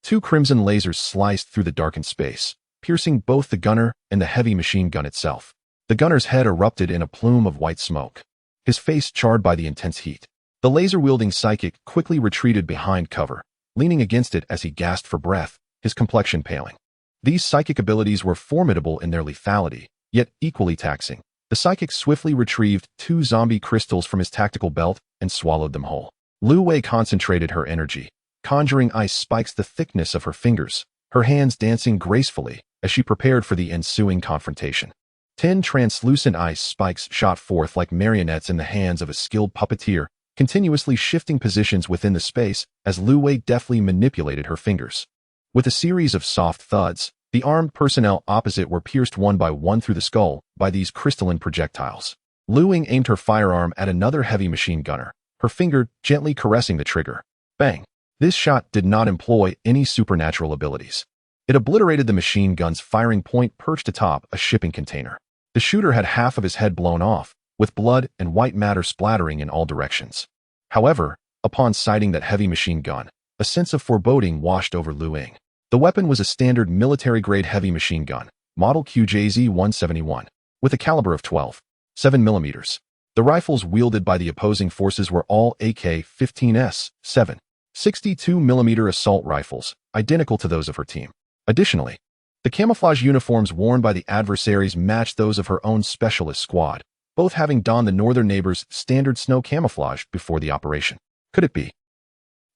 2 crimson lasers sliced through the darkened space, piercing both the gunner and the heavy machine gun itself. The gunner's head erupted in a plume of white smoke, his face charred by the intense heat. The laser-wielding psychic quickly retreated behind cover, leaning against it as he gasped for breath, his complexion paling. These psychic abilities were formidable in their lethality, yet equally taxing. The psychic swiftly retrieved 2 zombie crystals from his tactical belt and swallowed them whole. Lu Wei concentrated her energy, conjuring ice spikes the thickness of her fingers, her hands dancing gracefully as she prepared for the ensuing confrontation. 10 translucent ice spikes shot forth like marionettes in the hands of a skilled puppeteer, continuously shifting positions within the space as Lu Wei deftly manipulated her fingers. With a series of soft thuds, the armed personnel opposite were pierced one by one through the skull by these crystalline projectiles. Lu Ying aimed her firearm at another heavy machine gunner, her finger gently caressing the trigger. Bang! This shot did not employ any supernatural abilities. It obliterated the machine gun's firing point perched atop a shipping container. The shooter had half of his head blown off, with blood and white matter splattering in all directions. However, upon sighting that heavy machine gun, a sense of foreboding washed over Lu Ying. The weapon was a standard military-grade heavy machine gun, model QJZ-171, with a caliber of 12.7mm. The rifles wielded by the opposing forces were all AK-15S, 7.62mm assault rifles, identical to those of her team. Additionally, the camouflage uniforms worn by the adversaries matched those of her own specialist squad, both having donned the northern neighbors' standard snow camouflage before the operation. Could it be?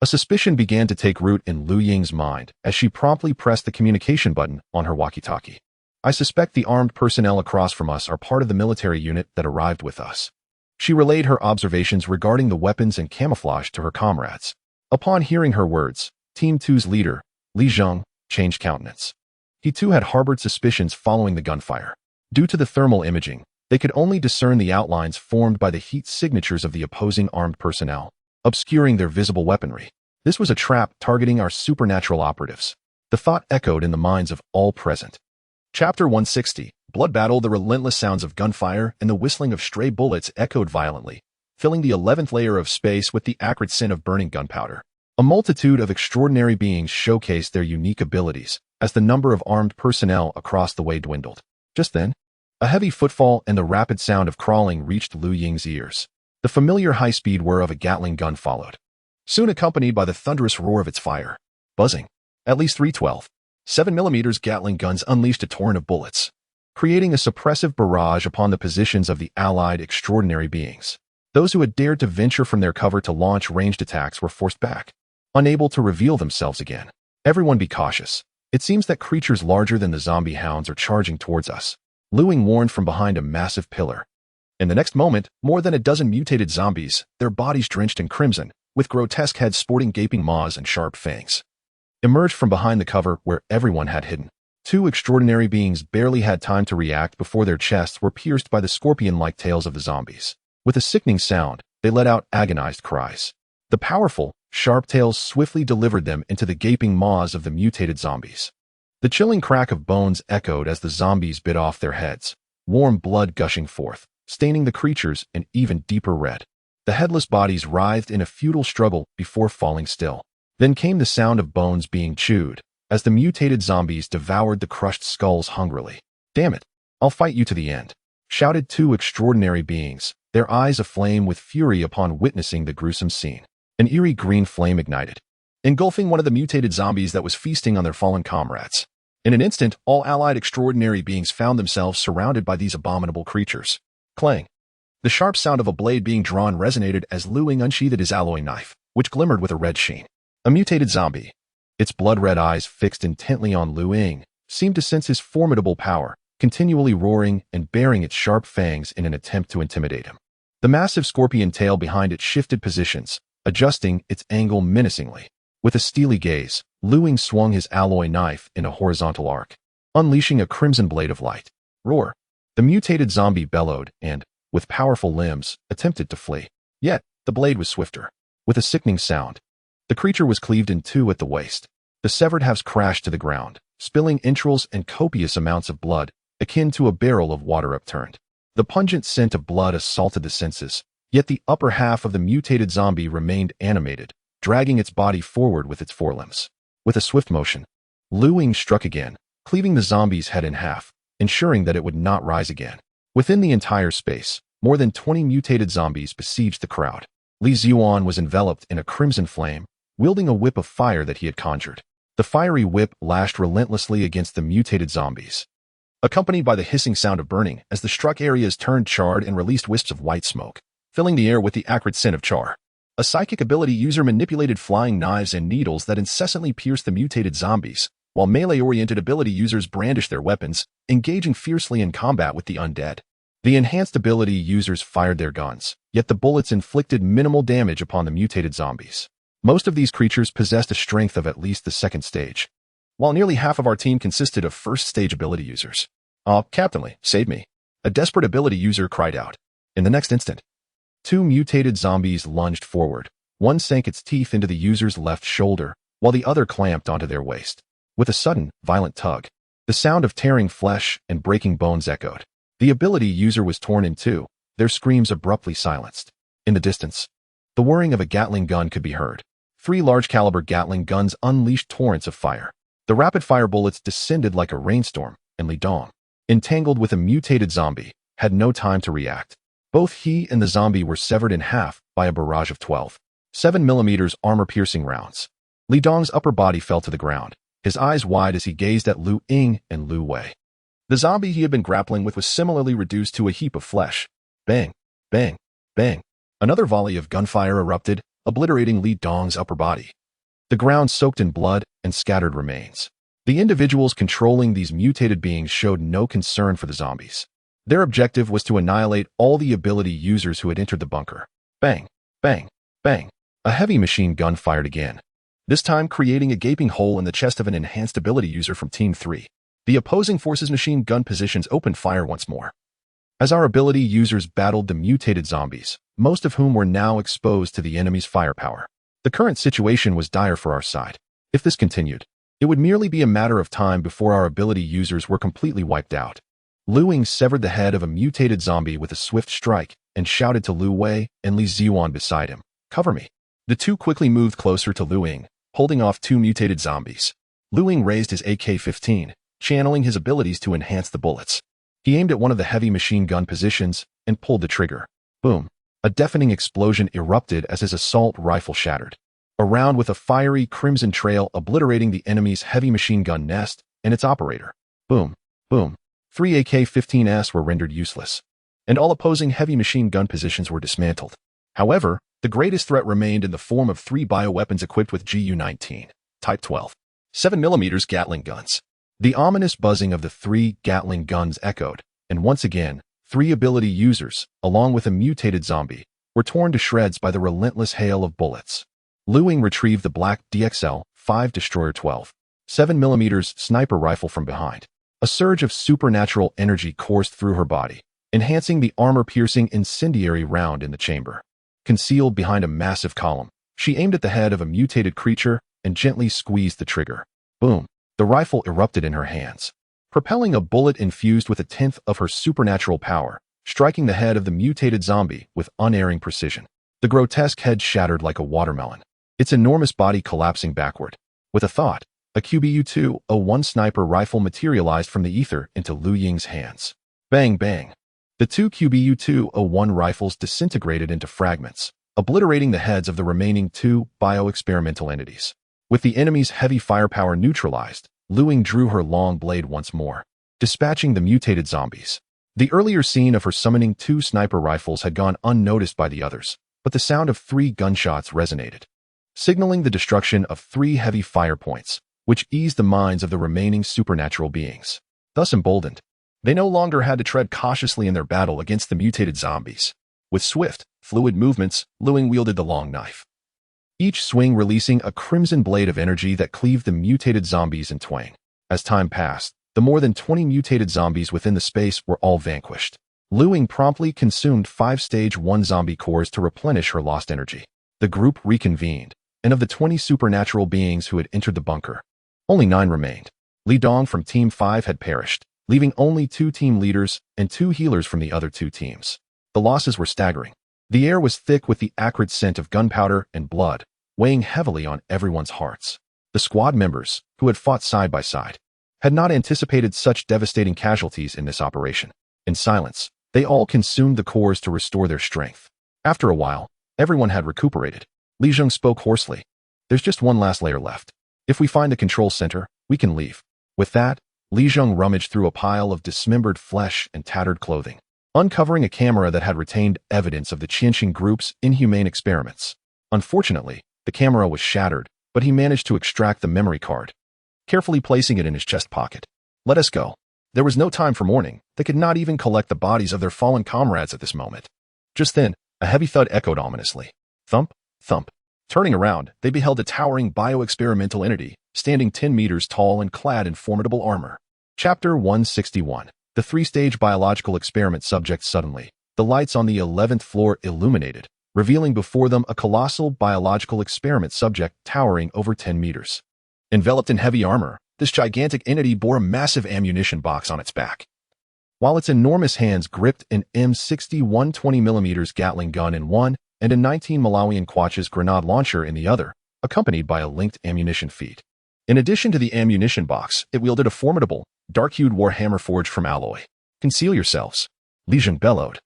A suspicion began to take root in Lu Ying's mind as she promptly pressed the communication button on her walkie-talkie. I suspect the armed personnel across from us are part of the military unit that arrived with us. She relayed her observations regarding the weapons and camouflage to her comrades. Upon hearing her words, Team 2's leader, Li Zheng, changed countenance. He too had harbored suspicions following the gunfire. Due to the thermal imaging, They could only discern the outlines formed by the heat signatures of the opposing armed personnel, obscuring their visible weaponry. This was a trap targeting our supernatural operatives. The thought echoed in the minds of all present. Chapter 160. Blood Battle. The relentless sounds of gunfire and the whistling of stray bullets echoed violently, filling the 11th layer of space with the acrid scent of burning gunpowder. A multitude of extraordinary beings showcased their unique abilities as the number of armed personnel across the way dwindled. Just then, a heavy footfall and the rapid sound of crawling reached Lu Ying's ears. The familiar high-speed whir of a Gatling gun followed, soon accompanied by the thunderous roar of its fire. Buzzing. At least 312. 7mm Gatling guns unleashed a torrent of bullets, creating a suppressive barrage upon the positions of the allied extraordinary beings. Those who had dared to venture from their cover to launch ranged attacks were forced back, unable to reveal themselves again. Everyone be cautious. It seems that creatures larger than the zombie hounds are charging towards us. Lu Ying warned from behind a massive pillar. In the next moment, more than a dozen mutated zombies, their bodies drenched in crimson, with grotesque heads sporting gaping maws and sharp fangs, emerged from behind the cover where everyone had hidden. Two extraordinary beings barely had time to react before their chests were pierced by the scorpion-like tails of the zombies. With a sickening sound, they let out agonized cries. The powerful, sharp tails swiftly delivered them into the gaping maws of the mutated zombies. The chilling crack of bones echoed as the zombies bit off their heads, warm blood gushing forth, staining the creatures an even deeper red. The headless bodies writhed in a futile struggle before falling still. Then came the sound of bones being chewed, as the mutated zombies devoured the crushed skulls hungrily. "Damn it, I'll fight you to the end," shouted two extraordinary beings, their eyes aflame with fury upon witnessing the gruesome scene. An eerie green flame ignited, engulfing one of the mutated zombies that was feasting on their fallen comrades. In an instant, all allied extraordinary beings found themselves surrounded by these abominable creatures. Clang! The sharp sound of a blade being drawn resonated as Lu Ying unsheathed his alloy knife, which glimmered with a red sheen. A mutated zombie, its blood-red eyes fixed intently on Lu Ying, seemed to sense his formidable power, continually roaring and baring its sharp fangs in an attempt to intimidate him. The massive scorpion tail behind it shifted positions, adjusting its angle menacingly. With a steely gaze, Lu Ying swung his alloy knife in a horizontal arc, unleashing a crimson blade of light. Roar! The mutated zombie bellowed and, with powerful limbs, attempted to flee. Yet, the blade was swifter. With a sickening sound, the creature was cleaved in two at the waist. The severed halves crashed to the ground, spilling entrails and copious amounts of blood, akin to a barrel of water upturned. The pungent scent of blood assaulted the senses, yet the upper half of the mutated zombie remained animated, dragging its body forward with its forelimbs. With a swift motion, Lu Ying struck again, cleaving the zombie's head in half, ensuring that it would not rise again. Within the entire space, more than 20 mutated zombies besieged the crowd. Li Zhuan was enveloped in a crimson flame, wielding a whip of fire that he had conjured. The fiery whip lashed relentlessly against the mutated zombies, accompanied by the hissing sound of burning as the struck areas turned charred and released wisps of white smoke, filling the air with the acrid scent of char. A psychic ability user manipulated flying knives and needles that incessantly pierced the mutated zombies, while melee-oriented ability users brandished their weapons, engaging fiercely in combat with the undead. The enhanced ability users fired their guns, yet the bullets inflicted minimal damage upon the mutated zombies. Most of these creatures possessed a strength of at least the second stage, while nearly half of our team consisted of first-stage ability users. Captain Lee, save me," a desperate ability user cried out. In the next instant, two mutated zombies lunged forward. One sank its teeth into the user's left shoulder, while the other clamped onto their waist. With a sudden, violent tug, the sound of tearing flesh and breaking bones echoed. The ability user was torn in two, their screams abruptly silenced. In the distance, the whirring of a Gatling gun could be heard. 3 large-caliber Gatling guns unleashed torrents of fire. The rapid-fire bullets descended like a rainstorm, and Li Dong, entangled with a mutated zombie, had no time to react. Both he and the zombie were severed in half by a barrage of 12 7mm armor-piercing rounds. Li Dong's upper body fell to the ground, his eyes wide as he gazed at Lu Ying and Lu Wei. The zombie he had been grappling with was similarly reduced to a heap of flesh. Bang, bang, bang. Another volley of gunfire erupted, obliterating Li Dong's upper body. The ground soaked in blood and scattered remains. The individuals controlling these mutated beings showed no concern for the zombies. Their objective was to annihilate all the ability users who had entered the bunker. Bang, bang, bang. A heavy machine gun fired again, this time creating a gaping hole in the chest of an enhanced ability user from Team 3. The opposing forces' machine gun positions opened fire once more. as our ability users battled the mutated zombies, most of whom were now exposed to the enemy's firepower. The current situation was dire for our side. If this continued, it would merely be a matter of time before our ability users were completely wiped out. Lu Ying severed the head of a mutated zombie with a swift strike and shouted to Lu Wei and Li Ziyuan beside him, "Cover me." The two quickly moved closer to Lu Ying, holding off two mutated zombies. Lu Ying raised his AK-15, channeling his abilities to enhance the bullets. He aimed at one of the heavy machine gun positions and pulled the trigger. Boom. A deafening explosion erupted as his assault rifle shattered. A round with a fiery crimson trail obliterating the enemy's heavy machine gun nest and its operator. Boom. Boom. 3 AK-15s were rendered useless, and all opposing heavy machine gun positions were dismantled. However, the greatest threat remained in the form of 3 bioweapons equipped with Gu-19, Type 12, 7mm Gatling guns. The ominous buzzing of the 3 Gatling guns echoed, and once again, 3 ability users, along with a mutated zombie, were torn to shreds by the relentless hail of bullets. Lu Ying retrieved the black DXL-5 Destroyer 12, 7mm sniper rifle from behind. A surge of supernatural energy coursed through her body, enhancing the armor-piercing incendiary round in the chamber. Concealed behind a massive column, she aimed at the head of a mutated creature and gently squeezed the trigger. Boom. The rifle erupted in her hands, propelling a bullet infused with 1/10 of her supernatural power, striking the head of the mutated zombie with unerring precision. The grotesque head shattered like a watermelon, its enormous body collapsing backward. With a thought, a QBU-201 sniper rifle materialized from the ether into Lu Ying's hands. Bang, bang. The 2 QBU-201 rifles disintegrated into fragments, obliterating the heads of the remaining 2 bio-experimental entities. With the enemy's heavy firepower neutralized, Lu Ying drew her long blade once more, dispatching the mutated zombies. The earlier scene of her summoning 2 sniper rifles had gone unnoticed by the others, but the sound of 3 gunshots resonated, signaling the destruction of 3 heavy fire points, which eased the minds of the remaining supernatural beings. Thus emboldened, they no longer had to tread cautiously in their battle against the mutated zombies. With swift, fluid movements, Lu Ying wielded the long knife, each swing releasing a crimson blade of energy that cleaved the mutated zombies in twain. As time passed, the more than 20 mutated zombies within the space were all vanquished. Lu Ying promptly consumed 5 Stage 1 zombie cores to replenish her lost energy. The group reconvened, and of the 20 supernatural beings who had entered the bunker, only 9 remained. Li Dong from Team 5 had perished, leaving only 2 team leaders and 2 healers from the other 2 teams. The losses were staggering. The air was thick with the acrid scent of gunpowder and blood, weighing heavily on everyone's hearts. The squad members, who had fought side by side, had not anticipated such devastating casualties in this operation. In silence, they all consumed the cores to restore their strength. After a while, everyone had recuperated. Li Zheng spoke hoarsely. "There's just one last layer left. If we find the control center, we can leave." With that, Li Zheng rummaged through a pile of dismembered flesh and tattered clothing, uncovering a camera that had retained evidence of the Qianxing group's inhumane experiments. Unfortunately, the camera was shattered, but he managed to extract the memory card, carefully placing it in his chest pocket. "Let us go." There was no time for mourning. They could not even collect the bodies of their fallen comrades at this moment. Just then, a heavy thud echoed ominously. Thump, thump. Turning around, they beheld a towering bio-experimental entity, standing 10 meters tall and clad in formidable armor. Chapter 161. The 3-stage biological experiment subject. Suddenly, the lights on the 11th floor illuminated, revealing before them a colossal biological experiment subject towering over 10 meters. Enveloped in heavy armor, this gigantic entity bore a massive ammunition box on its back, while its enormous hands gripped an M61 20mm Gatling gun in one and a 19 Malawian Quachas grenade launcher in the other, accompanied by a linked ammunition feed. In addition to the ammunition box, it wielded a formidable, dark-hued warhammer forged from alloy. "Conceal yourselves," Li Zheng bellowed,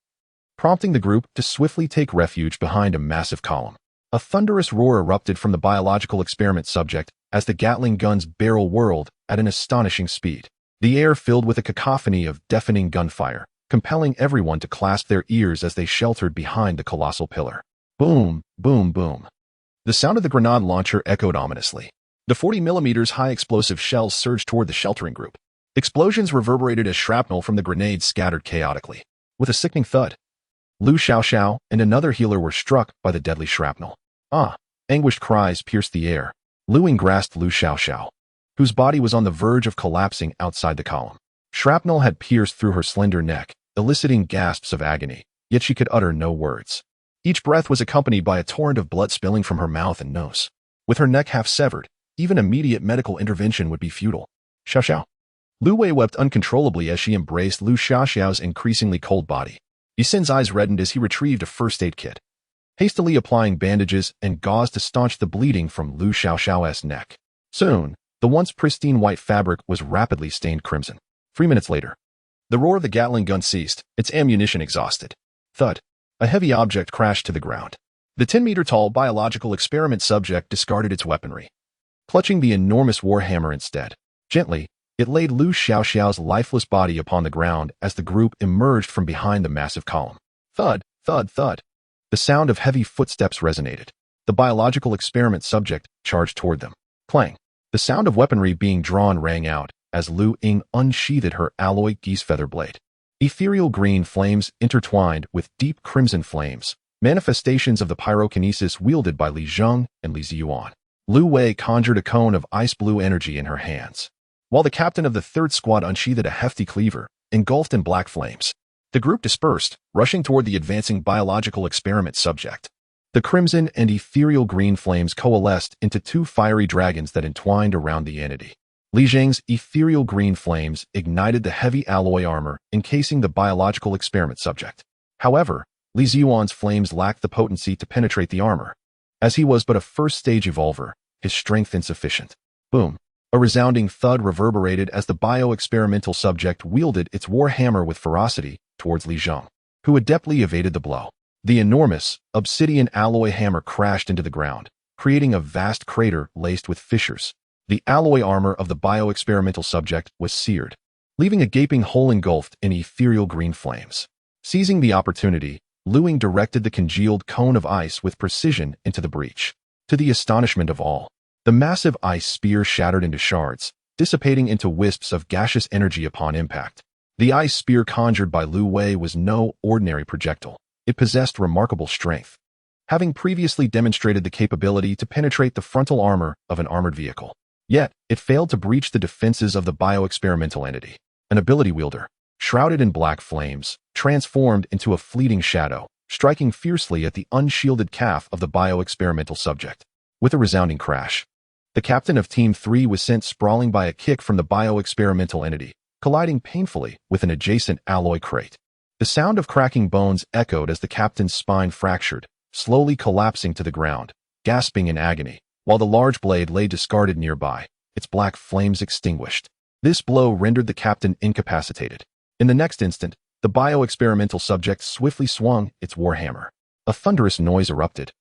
prompting the group to swiftly take refuge behind a massive column. A thunderous roar erupted from the biological experiment subject as the Gatling gun's barrel whirled at an astonishing speed. The air filled with a cacophony of deafening gunfire, compelling everyone to clasp their ears as they sheltered behind the colossal pillar. Boom, boom, boom. The sound of the grenade launcher echoed ominously. The 40mm high-explosive shells surged toward the sheltering group. Explosions reverberated as shrapnel from the grenades scattered chaotically. With a sickening thud, Lu Xiaoxiao and another healer were struck by the deadly shrapnel. Ah! Anguished cries pierced the air. Lu Ying grasped Lu Xiaoxiao, whose body was on the verge of collapsing outside the column. Shrapnel had pierced through her slender neck, eliciting gasps of agony, yet she could utter no words. Each breath was accompanied by a torrent of blood spilling from her mouth and nose. With her neck half severed, even immediate medical intervention would be futile. Xiao Xiao. Lu Wei wept uncontrollably as she embraced Lu Xiaoxiao's increasingly cold body. Yixin's eyes reddened as he retrieved a first aid kit, hastily applying bandages and gauze to staunch the bleeding from Lu Xiaoxiao's neck. Soon, the once pristine white fabric was rapidly stained crimson. 3 minutes later, the roar of the Gatling gun ceased, its ammunition exhausted. Thud. A heavy object crashed to the ground. The 10-meter-tall biological experiment subject discarded its weaponry, clutching the enormous warhammer instead. Gently, it laid Lu Xiaoxiao's lifeless body upon the ground as the group emerged from behind the massive column. Thud, thud, thud. The sound of heavy footsteps resonated. The biological experiment subject charged toward them. Clang. The sound of weaponry being drawn rang out as Lu Ying unsheathed her alloy geese feather blade. Ethereal green flames intertwined with deep crimson flames, manifestations of the pyrokinesis wielded by Li Zheng and Li Ziyuan. Lu Wei conjured a cone of ice blue energy in her hands, while the captain of the third squad unsheathed a hefty cleaver, engulfed in black flames. The group dispersed, rushing toward the advancing biological experiment subject. The crimson and ethereal green flames coalesced into 2 fiery dragons that entwined around the entity. Li Zheng's ethereal green flames ignited the heavy alloy armor encasing the biological experiment subject. However, Li Ziyuan's flames lacked the potency to penetrate the armor. As he was but a first-stage evolver, his strength insufficient. Boom. A resounding thud reverberated as the bio-experimental subject wielded its warhammer with ferocity towards Li Zheng, who adeptly evaded the blow. The enormous, obsidian alloy hammer crashed into the ground, creating a vast crater laced with fissures. The alloy armor of the bio-experimental subject was seared, leaving a gaping hole engulfed in ethereal green flames. Seizing the opportunity, Lu Ying directed the congealed cone of ice with precision into the breach. To the astonishment of all, the massive ice spear shattered into shards, dissipating into wisps of gaseous energy upon impact. The ice spear conjured by Lu Wei was no ordinary projectile. It possessed remarkable strength, having previously demonstrated the capability to penetrate the frontal armor of an armored vehicle. Yet, it failed to breach the defenses of the bio-experimental entity. An ability wielder, shrouded in black flames, transformed into a fleeting shadow, striking fiercely at the unshielded calf of the bio-experimental subject. With a resounding crash, the captain of Team 3 was sent sprawling by a kick from the bio-experimental entity, colliding painfully with an adjacent alloy crate. The sound of cracking bones echoed as the captain's spine fractured, slowly collapsing to the ground, gasping in agony, while the large blade lay discarded nearby, its black flames extinguished. This blow rendered the captain incapacitated. In the next instant, the bio-experimental subject swiftly swung its warhammer. A thunderous noise erupted,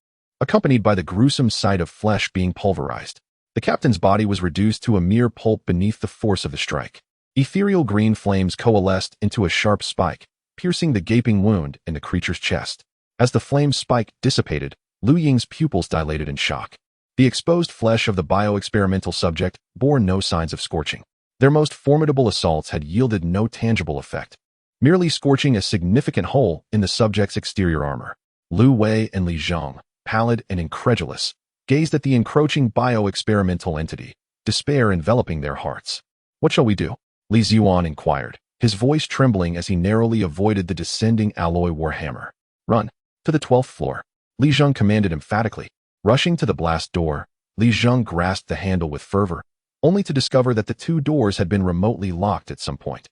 accompanied by the gruesome sight of flesh being pulverized. The captain's body was reduced to a mere pulp beneath the force of the strike. Ethereal green flames coalesced into a sharp spike, piercing the gaping wound in the creature's chest. As the flame spike dissipated, Lu Ying's pupils dilated in shock. The exposed flesh of the bio-experimental subject bore no signs of scorching. Their most formidable assaults had yielded no tangible effect, merely scorching a significant hole in the subject's exterior armor. Lu Wei and Li Zheng, pallid and incredulous, gazed at the encroaching bio-experimental entity, despair enveloping their hearts. "What shall we do?" Li Ziyuan inquired, his voice trembling as he narrowly avoided the descending alloy warhammer. "Run to the 12th floor," Li Zheng commanded emphatically. Rushing to the blast door, Li Zheng grasped the handle with fervor, only to discover that the 2 doors had been remotely locked at some point.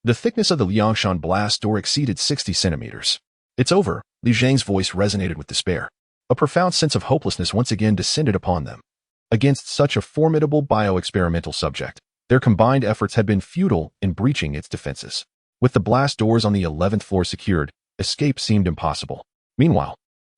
The thickness of the Liangshan blast door exceeded 60 centimeters. "It's over," Li Zheng's voice resonated with despair. A profound sense of hopelessness once again descended upon them. Against such a formidable bio-experimental subject, their combined efforts had been futile in breaching its defenses. With the blast doors on the 11th floor secured, escape seemed impossible. Meanwhile,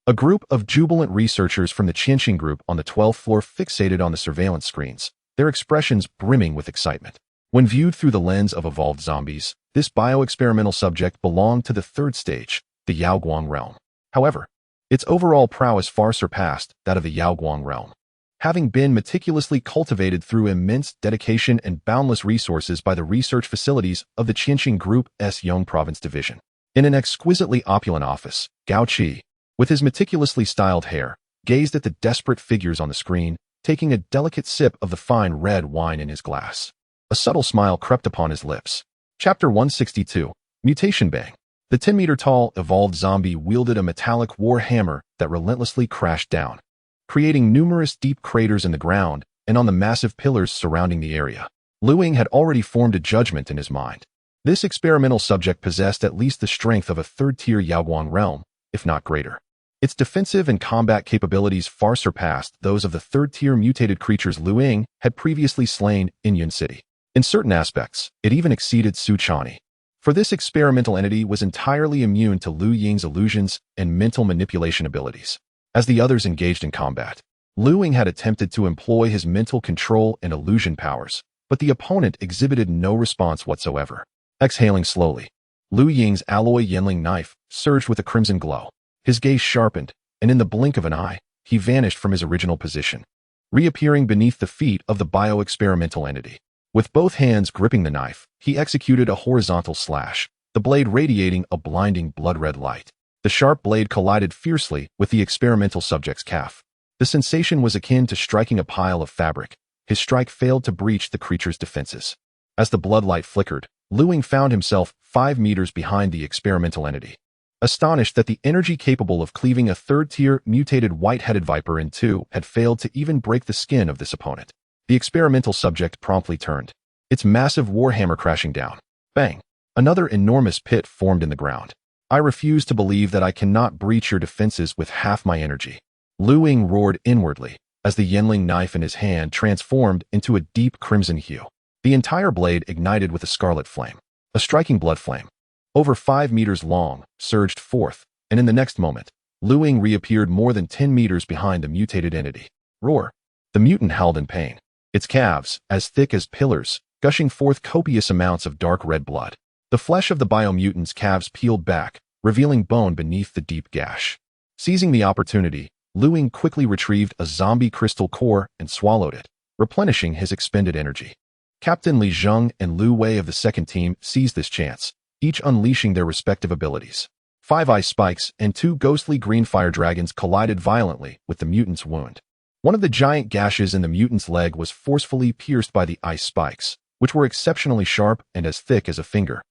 a group of jubilant researchers from the Qianxing group on the 12th floor fixated on the surveillance screens, their expressions brimming with excitement. When viewed through the lens of evolved zombies, this bio-experimental subject belonged to the 3rd stage, the Yaoguang realm. However, its overall prowess far surpassed that of the Yaoguang realm, having been meticulously cultivated through immense dedication and boundless resources by the research facilities of the Qianxing Group's Yong Province Division. In an exquisitely opulent office, Gao Qi, with his meticulously styled hair, gazed at the desperate figures on the screen, taking a delicate sip of the fine red wine in his glass. A subtle smile crept upon his lips. Chapter 162, Mutation Bang. The 10-meter-tall, evolved zombie wielded a metallic war hammer that relentlessly crashed down, creating numerous deep craters in the ground and on the massive pillars surrounding the area. Lu Ying had already formed a judgment in his mind. This experimental subject possessed at least the strength of a third-tier Yaoguang realm, if not greater. Its defensive and combat capabilities far surpassed those of the third-tier mutated creatures Lu Ying had previously slain in Yun City. In certain aspects, it even exceeded Su Chani. For this experimental entity was entirely immune to Lu Ying's illusions and mental manipulation abilities. As the others engaged in combat, Lu Ying had attempted to employ his mental control and illusion powers, but the opponent exhibited no response whatsoever. Exhaling slowly, Lu Ying's alloy Yanling knife surged with a crimson glow. His gaze sharpened, and in the blink of an eye, he vanished from his original position, reappearing beneath the feet of the bio-experimental entity. With both hands gripping the knife, he executed a horizontal slash, the blade radiating a blinding blood-red light. The sharp blade collided fiercely with the experimental subject's calf. The sensation was akin to striking a pile of fabric. His strike failed to breach the creature's defenses. As the bloodlight flickered, Lu Ying found himself 5 meters behind the experimental entity. Astonished that the energy capable of cleaving a third-tier mutated white-headed viper in two had failed to even break the skin of this opponent, the experimental subject promptly turned, its massive warhammer crashing down. Bang! Another enormous pit formed in the ground. I refuse to believe that I cannot breach your defenses with half my energy. Lu Ying roared inwardly as the Yanling knife in his hand transformed into a deep crimson hue. The entire blade ignited with a scarlet flame. A striking blood flame, over 5 meters long, surged forth, and in the next moment, Lu Ying reappeared more than 10 meters behind the mutated entity. Roar! The mutant howled in pain, its calves, as thick as pillars, gushing forth copious amounts of dark red blood. The flesh of the biomutant's calves peeled back, revealing bone beneath the deep gash. Seizing the opportunity, Lu Ying quickly retrieved a zombie crystal core and swallowed it, replenishing his expended energy. Captain Li Zheng and Lu Wei of the second team seized this chance, each unleashing their respective abilities. 5 ice spikes and 2 ghostly green fire dragons collided violently with the mutant's wound. One of the giant gashes in the mutant's leg was forcefully pierced by the ice spikes, which were exceptionally sharp and as thick as a finger,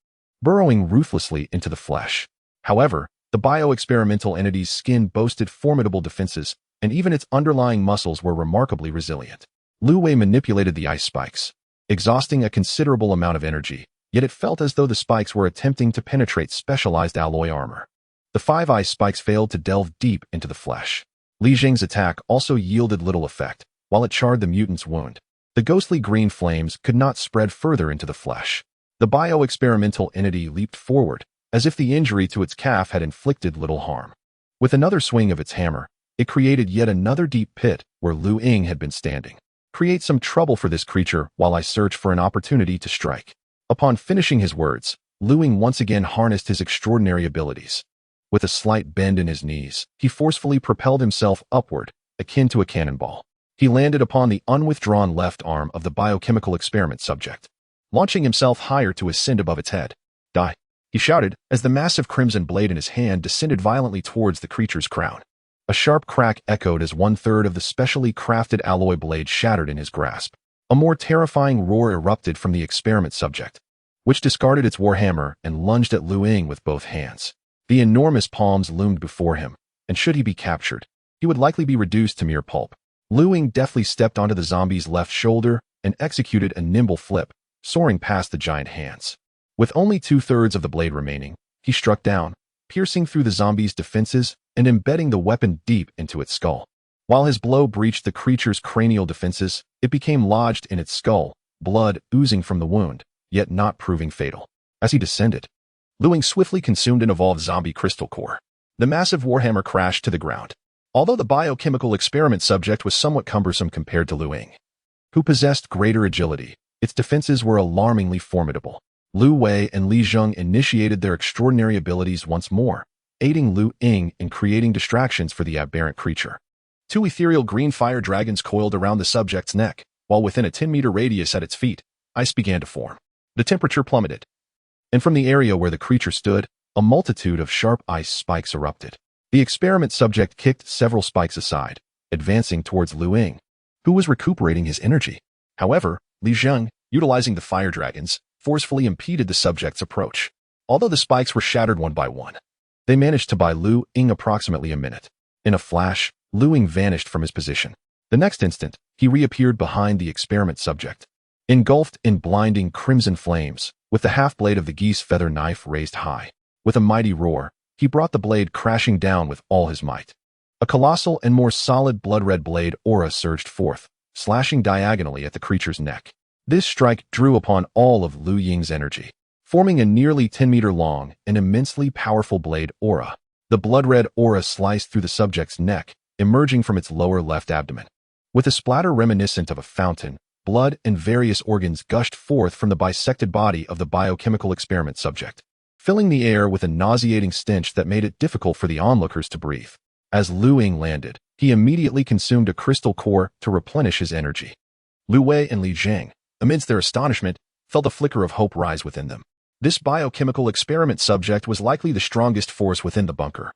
burrowing ruthlessly into the flesh. However, the bio-experimental entity's skin boasted formidable defenses, and even its underlying muscles were remarkably resilient. Lu Wei manipulated the ice spikes, exhausting a considerable amount of energy, yet it felt as though the spikes were attempting to penetrate specialized alloy armor. The 5 ice spikes failed to delve deep into the flesh. Li Jing's attack also yielded little effect, while it charred the mutant's wound. The ghostly green flames could not spread further into the flesh. The bio-experimental entity leaped forward, as if the injury to its calf had inflicted little harm. With another swing of its hammer, it created yet another deep pit where Lu Ying had been standing. Create some trouble for this creature while I search for an opportunity to strike. Upon finishing his words, Lu Ying once again harnessed his extraordinary abilities. With a slight bend in his knees, he forcefully propelled himself upward, akin to a cannonball. He landed upon the unwithdrawn left arm of the biochemical experiment subject, launching himself higher to ascend above its head. Die! He shouted as the massive crimson blade in his hand descended violently towards the creature's crown. A sharp crack echoed as 1/3 of the specially crafted alloy blade shattered in his grasp. A more terrifying roar erupted from the experiment subject, which discarded its warhammer and lunged at Lu Ying with both hands. The enormous palms loomed before him, and should he be captured, he would likely be reduced to mere pulp. Lu Ying deftly stepped onto the zombie's left shoulder and executed a nimble flip, soaring past the giant hands. With only 2/3 of the blade remaining, he struck down, piercing through the zombie's defenses and embedding the weapon deep into its skull. While his blow breached the creature's cranial defenses, it became lodged in its skull, blood oozing from the wound, yet not proving fatal. As he descended, Lu Ying swiftly consumed an evolved zombie crystal core. The massive warhammer crashed to the ground. Although the biochemical experiment subject was somewhat cumbersome compared to Lu Ying, who possessed greater agility, its defenses were alarmingly formidable. Lu Wei and Li Zheng initiated their extraordinary abilities once more, aiding Lu Ying in creating distractions for the aberrant creature. 2 ethereal green fire dragons coiled around the subject's neck, while within a 10-meter radius at its feet, ice began to form. The temperature plummeted, and from the area where the creature stood, a multitude of sharp ice spikes erupted. The experiment subject kicked several spikes aside, advancing towards Lu Ying, who was recuperating his energy. However, Li Zheng, utilizing the fire dragons, forcefully impeded the subject's approach. Although the spikes were shattered one by one, they managed to buy Lu Ying approximately a minute. In a flash, Lu Ying vanished from his position. The next instant, he reappeared behind the experiment subject, engulfed in blinding crimson flames, with the half-blade of the geese feather knife raised high. With a mighty roar, he brought the blade crashing down with all his might. A colossal and more solid blood-red blade aura surged forth, slashing diagonally at the creature's neck. This strike drew upon all of Lu Ying's energy, forming a nearly 10-meter long and immensely powerful blade aura. The blood-red aura sliced through the subject's neck, emerging from its lower left abdomen. With a splatter reminiscent of a fountain, blood and various organs gushed forth from the bisected body of the biochemical experiment subject, filling the air with a nauseating stench that made it difficult for the onlookers to breathe. As Lu Ying landed, he immediately consumed a crystal core to replenish his energy. Lu Wei and Li Zhang, amidst their astonishment, felt a flicker of hope rise within them. This biochemical experiment subject was likely the strongest force within the bunker.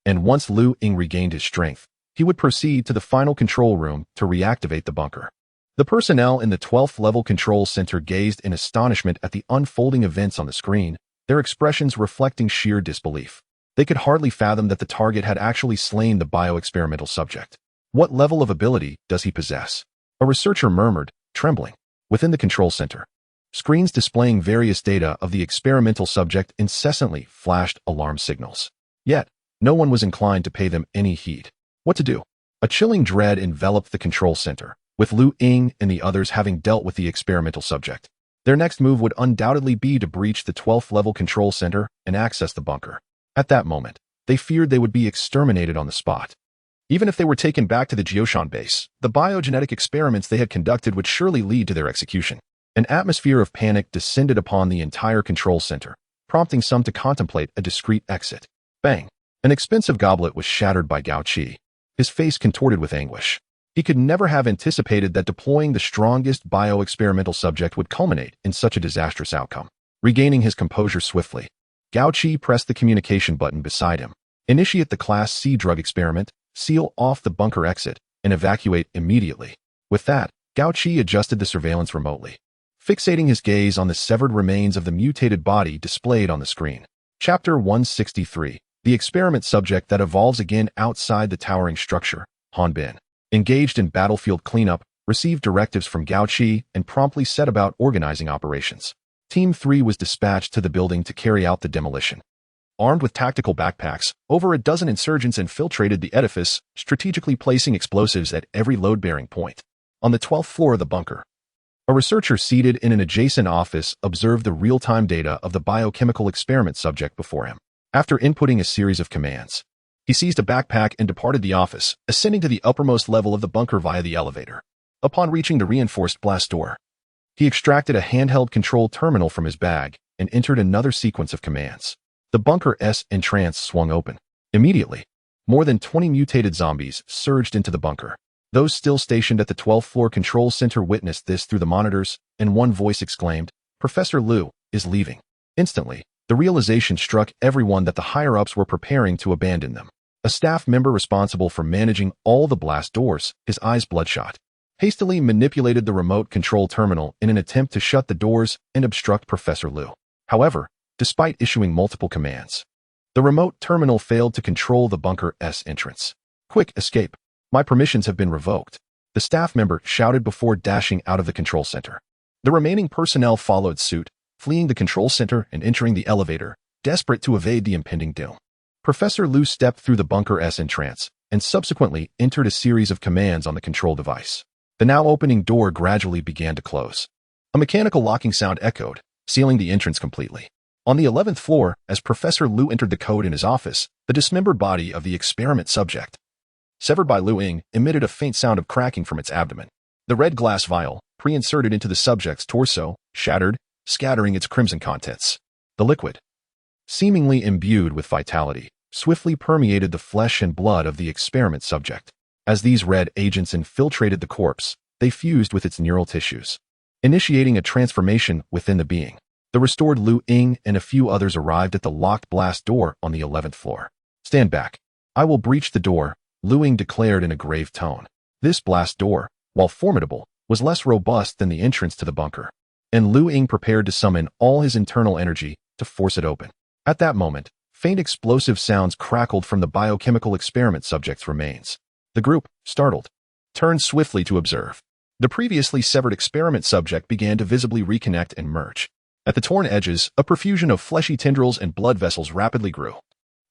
And once Lu Ying regained his strength, he would proceed to the final control room to reactivate the bunker. The personnel in the 12th level control center gazed in astonishment at the unfolding events on the screen, their expressions reflecting sheer disbelief. They could hardly fathom that the target had actually slain the bioexperimental subject. What level of ability does he possess? A researcher murmured, trembling. Within the control center, screens displaying various data of the experimental subject incessantly flashed alarm signals. Yet, no one was inclined to pay them any heed. What to do? A chilling dread enveloped the control center, with Lu Ying and the others having dealt with the experimental subject. Their next move would undoubtedly be to breach the 12th level control center and access the bunker. At that moment, they feared they would be exterminated on the spot. Even if they were taken back to the Jioshan base, the biogenetic experiments they had conducted would surely lead to their execution. An atmosphere of panic descended upon the entire control center, prompting some to contemplate a discreet exit. Bang! An expensive goblet was shattered by Gao Qi, his face contorted with anguish. He could never have anticipated that deploying the strongest bioexperimental subject would culminate in such a disastrous outcome. Regaining his composure swiftly, Gao Qi pressed the communication button beside him. Initiate the Class C drug experiment, seal off the bunker exit, and evacuate immediately. With that, Gao Qi adjusted the surveillance remotely, fixating his gaze on the severed remains of the mutated body displayed on the screen. Chapter 163. The experiment subject that evolves again outside the towering structure. Han Bin, engaged in battlefield cleanup, received directives from Gao Qi and promptly set about organizing operations. Team 3 was dispatched to the building to carry out the demolition. Armed with tactical backpacks, over a dozen insurgents infiltrated the edifice, strategically placing explosives at every load-bearing point. On the 12th floor of the bunker, a researcher seated in an adjacent office observed the real-time data of the biochemical experiment subject before him. After inputting a series of commands, he seized a backpack and departed the office, ascending to the uppermost level of the bunker via the elevator. Upon reaching the reinforced blast door, he extracted a handheld control terminal from his bag and entered another sequence of commands. The bunker's entrance swung open. Immediately, more than 20 mutated zombies surged into the bunker. Those still stationed at the 12th floor control center witnessed this through the monitors, and one voice exclaimed, "Professor Lu is leaving." Instantly, the realization struck everyone that the higher-ups were preparing to abandon them. A staff member responsible for managing all the blast doors, his eyes bloodshot, hastily manipulated the remote control terminal in an attempt to shut the doors and obstruct Professor Lu. However, despite issuing multiple commands, the remote terminal failed to control the bunker's entrance. "Quick, escape. My permissions have been revoked," the staff member shouted before dashing out of the control center. The remaining personnel followed suit, fleeing the control center and entering the elevator, desperate to evade the impending doom. Professor Lu stepped through the bunker's entrance and subsequently entered a series of commands on the control device. The now opening door gradually began to close. A mechanical locking sound echoed, sealing the entrance completely. On the 11th floor, as Professor Lu entered the code in his office, the dismembered body of the experiment subject, severed by Lu Ying, emitted a faint sound of cracking from its abdomen. The red glass vial, pre-inserted into the subject's torso, shattered, scattering its crimson contents. The liquid, seemingly imbued with vitality, swiftly permeated the flesh and blood of the experiment subject. As these red agents infiltrated the corpse, they fused with its neural tissues, initiating a transformation within the being. The restored Lu Ying and a few others arrived at the locked blast door on the 11th floor. "Stand back. I will breach the door," Lu Ying declared in a grave tone. This blast door, while formidable, was less robust than the entrance to the bunker, and Lu Ying prepared to summon all his internal energy to force it open. At that moment, faint explosive sounds crackled from the biochemical experiment subject's remains. The group, startled, turned swiftly to observe. The previously severed experiment subject began to visibly reconnect and merge. At the torn edges, a profusion of fleshy tendrils and blood vessels rapidly grew,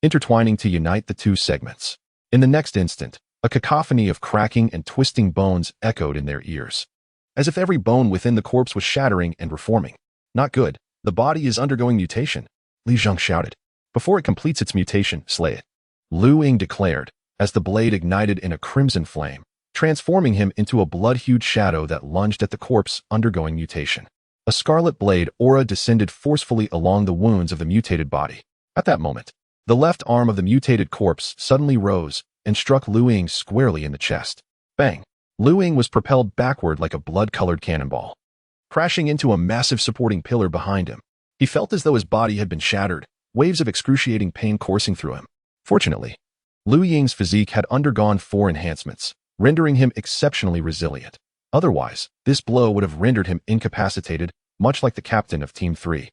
intertwining to unite the two segments. In the next instant, a cacophony of cracking and twisting bones echoed in their ears, as if every bone within the corpse was shattering and reforming. Not good. The body is undergoing mutation, Li Zheng shouted. Before it completes its mutation, slay it, Lu Ying declared, as the blade ignited in a crimson flame, transforming him into a blood-hued shadow that lunged at the corpse undergoing mutation. A scarlet blade aura descended forcefully along the wounds of the mutated body. At that moment, the left arm of the mutated corpse suddenly rose and struck Lu Ying squarely in the chest. Bang! Lu Ying was propelled backward like a blood-colored cannonball, crashing into a massive supporting pillar behind him. He felt as though his body had been shattered, waves of excruciating pain coursing through him. Fortunately, Lu Ying's physique had undergone 4 enhancements, rendering him exceptionally resilient. Otherwise, this blow would have rendered him incapacitated, much like the captain of Team 3,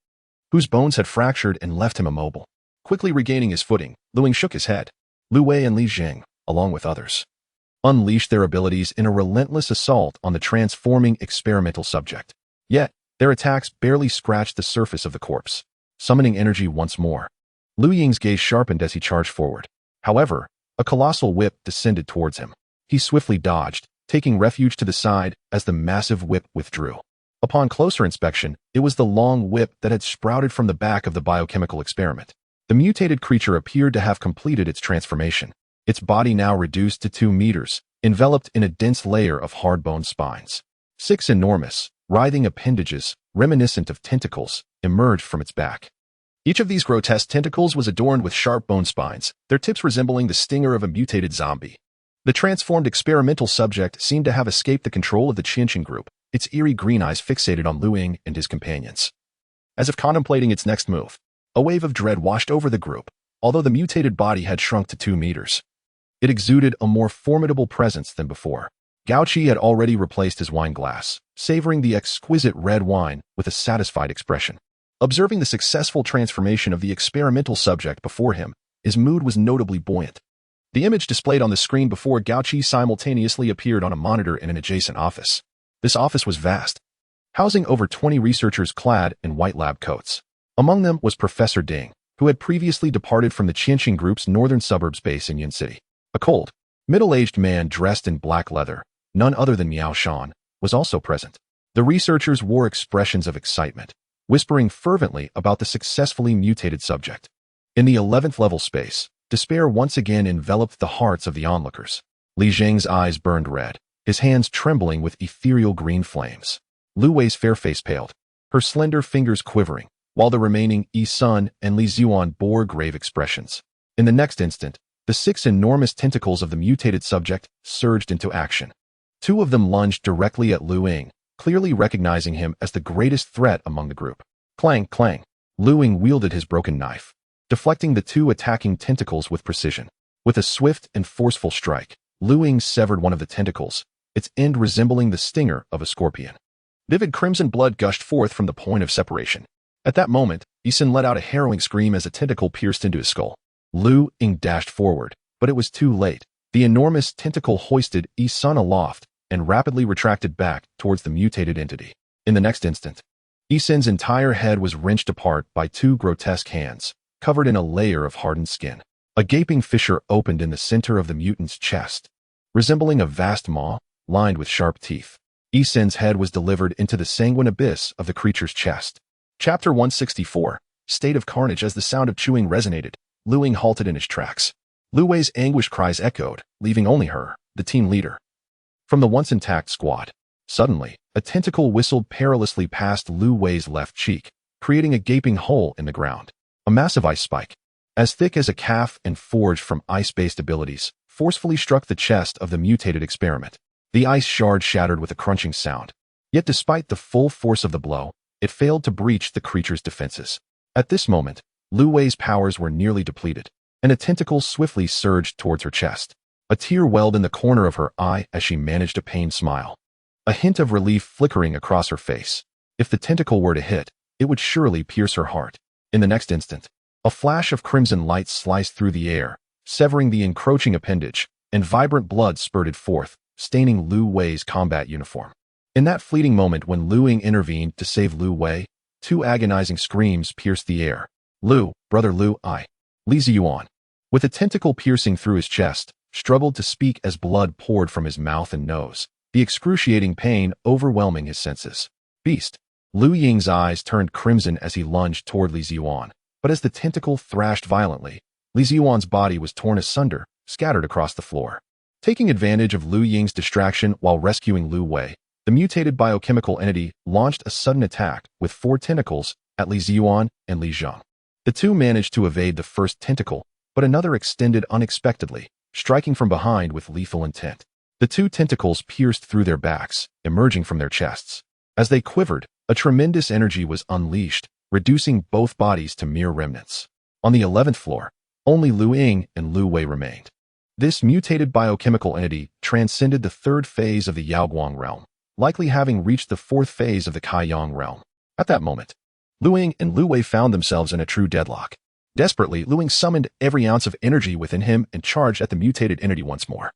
whose bones had fractured and left him immobile. Quickly regaining his footing, Lu Ying shook his head. Lu Wei and Li Zheng, along with others, unleashed their abilities in a relentless assault on the transforming experimental subject. Yet, their attacks barely scratched the surface of the corpse, summoning energy once more. Lu Ying's gaze sharpened as he charged forward. However, a colossal whip descended towards him. He swiftly dodged, taking refuge to the side as the massive whip withdrew. Upon closer inspection, it was the long whip that had sprouted from the back of the biochemical experiment. The mutated creature appeared to have completed its transformation, its body now reduced to 2 meters, enveloped in a dense layer of hard bone spines. 6 enormous, writhing appendages, reminiscent of tentacles, emerged from its back. Each of these grotesque tentacles was adorned with sharp bone spines, their tips resembling the stinger of a mutated zombie. The transformed experimental subject seemed to have escaped the control of the Qianqing group, its eerie green eyes fixated on Lu Ying and his companions. As if contemplating its next move, a wave of dread washed over the group, although the mutated body had shrunk to 2 meters. It exuded a more formidable presence than before. Gao Qi had already replaced his wine glass, savoring the exquisite red wine with a satisfied expression. Observing the successful transformation of the experimental subject before him, his mood was notably buoyant. The image displayed on the screen before Gao Qi simultaneously appeared on a monitor in an adjacent office. This office was vast, housing over 20 researchers clad in white lab coats. Among them was Professor Ding, who had previously departed from the Qianqing group's northern suburbs base in Yin City. A cold, middle-aged man dressed in black leather, none other than Miao Shan, was also present. The researchers wore expressions of excitement, whispering fervently about the successfully mutated subject. In the 11th level space, despair once again enveloped the hearts of the onlookers. Li Zheng's eyes burned red, his hands trembling with ethereal green flames. Lu Wei's fair face paled, her slender fingers quivering, while the remaining Yi Sun and Li Zuan bore grave expressions. In the next instant, the 6 enormous tentacles of the mutated subject surged into action. 2 of them lunged directly at Lu Ying, clearly recognizing him as the greatest threat among the group. Clang, clang. Lu Ying wielded his broken knife, deflecting the 2 attacking tentacles with precision. With a swift and forceful strike, Lu Ying severed one of the tentacles, its end resembling the stinger of a scorpion. Vivid crimson blood gushed forth from the point of separation. At that moment, Yi Sun let out a harrowing scream as a tentacle pierced into his skull. Lu Ying dashed forward, but it was too late. The enormous tentacle hoisted Yi Sun aloft and rapidly retracted back towards the mutated entity. In the next instant, Yi Sun's entire head was wrenched apart by 2 grotesque hands, covered in a layer of hardened skin. A gaping fissure opened in the center of the mutant's chest, resembling a vast maw lined with sharp teeth. Yi Sun's head was delivered into the sanguine abyss of the creature's chest. Chapter 164, State of Carnage. As the sound of chewing resonated, Lu Ying halted in his tracks. Lu Wei's anguish cries echoed, leaving only her, the team leader. From the once intact squad, suddenly, a tentacle whistled perilously past Lu Wei's left cheek, creating a gaping hole in the ground. A massive ice spike, as thick as a calf and forged from ice-based abilities, forcefully struck the chest of the mutated experiment. The ice shard shattered with a crunching sound. Yet despite the full force of the blow, it failed to breach the creature's defenses. At this moment, Lu Wei's powers were nearly depleted, and a tentacle swiftly surged towards her chest. A tear welled in the corner of her eye as she managed a pained smile, a hint of relief flickering across her face. If the tentacle were to hit, it would surely pierce her heart. In the next instant, A flash of crimson light sliced through the air, severing the encroaching appendage, and vibrant blood spurted forth, staining Lu Wei's combat uniform. In that fleeting moment when Lu Ying intervened to save Lu Wei, two agonizing screams pierced the air. Lu, brother Lu, Li Ziyuan, with a tentacle piercing through his chest, struggled to speak as blood poured from his mouth and nose, the excruciating pain overwhelming his senses. Beast. Lu Ying's eyes turned crimson as he lunged toward Li Ziyuan, but as the tentacle thrashed violently, Li Ziyuan's body was torn asunder, scattered across the floor. Taking advantage of Lu Ying's distraction while rescuing Lu Wei, the mutated biochemical entity launched a sudden attack with 4 tentacles at Li Ziyuan and Li Zhang. The two managed to evade the first tentacle, but another extended unexpectedly, striking from behind with lethal intent. The 2 tentacles pierced through their backs, emerging from their chests. As they quivered, a tremendous energy was unleashed, reducing both bodies to mere remnants. On the 11th floor, only Lu Ying and Lu Wei remained. This mutated biochemical entity transcended the 3rd phase of the Yaoguang realm, likely having reached the 4th phase of the Kaiyang realm. At that moment, Lu Ying and Lu Wei found themselves in a true deadlock. Desperately, Lu Ying summoned every ounce of energy within him and charged at the mutated entity once more.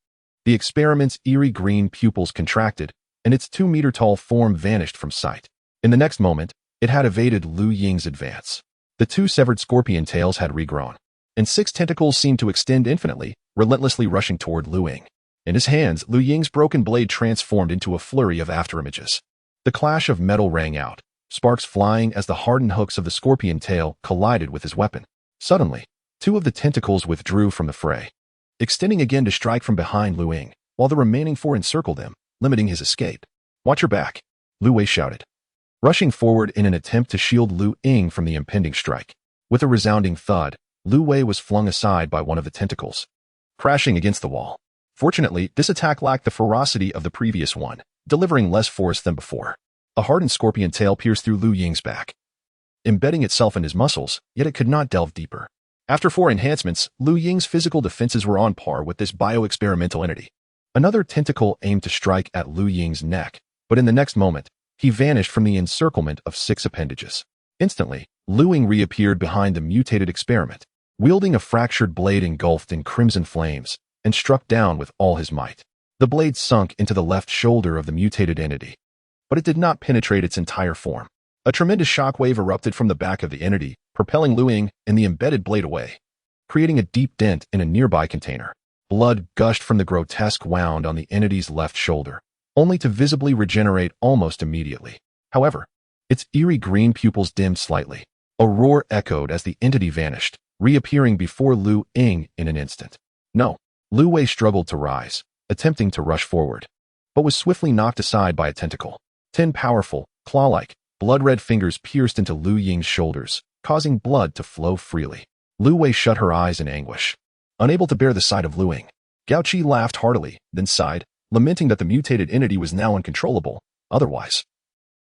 The experiment's eerie green pupils contracted, and its 2-meter-tall form vanished from sight. In the next moment, it had evaded Lu Ying's advance. The 2 severed scorpion tails had regrown, and 6 tentacles seemed to extend infinitely, relentlessly rushing toward Lu Ying. In his hands, Lu Ying's broken blade transformed into a flurry of afterimages. The clash of metal rang out, sparks flying as the hardened hooks of the scorpion tail collided with his weapon. Suddenly, 2 of the tentacles withdrew from the fray, extending again to strike from behind Lu Ying, while the remaining 4 encircled him, limiting his escape. "Watch your back," Lu Wei shouted, rushing forward in an attempt to shield Lu Ying from the impending strike. With a resounding thud, Lu Wei was flung aside by one of the tentacles, crashing against the wall. Fortunately, this attack lacked the ferocity of the previous one, delivering less force than before. A hardened scorpion tail pierced through Lu Ying's back, embedding itself in his muscles, yet it could not delve deeper. After 4 enhancements, Lu Ying's physical defenses were on par with this bioexperimental entity. Another tentacle aimed to strike at Lu Ying's neck, but in the next moment, he vanished from the encirclement of 6 appendages. Instantly, Lu Ying reappeared behind the mutated experiment, wielding a fractured blade engulfed in crimson flames, and struck down with all his might. The blade sunk into the left shoulder of the mutated entity, but it did not penetrate its entire form. A tremendous shockwave erupted from the back of the entity, propelling Lu Ying and the embedded blade away, creating a deep dent in a nearby container. Blood gushed from the grotesque wound on the entity's left shoulder, only to visibly regenerate almost immediately. However, its eerie green pupils dimmed slightly. A roar echoed as the entity vanished, reappearing before Lu Ying in an instant. No, Lu Wei struggled to rise, attempting to rush forward, but was swiftly knocked aside by a tentacle. 10 powerful, claw-like, blood-red fingers pierced into Lu Ying's shoulders, causing blood to flow freely. Lu Wei shut her eyes in anguish, unable to bear the sight of Lu Ying. Gao Qi laughed heartily, then sighed, lamenting that the mutated entity was now uncontrollable. Otherwise,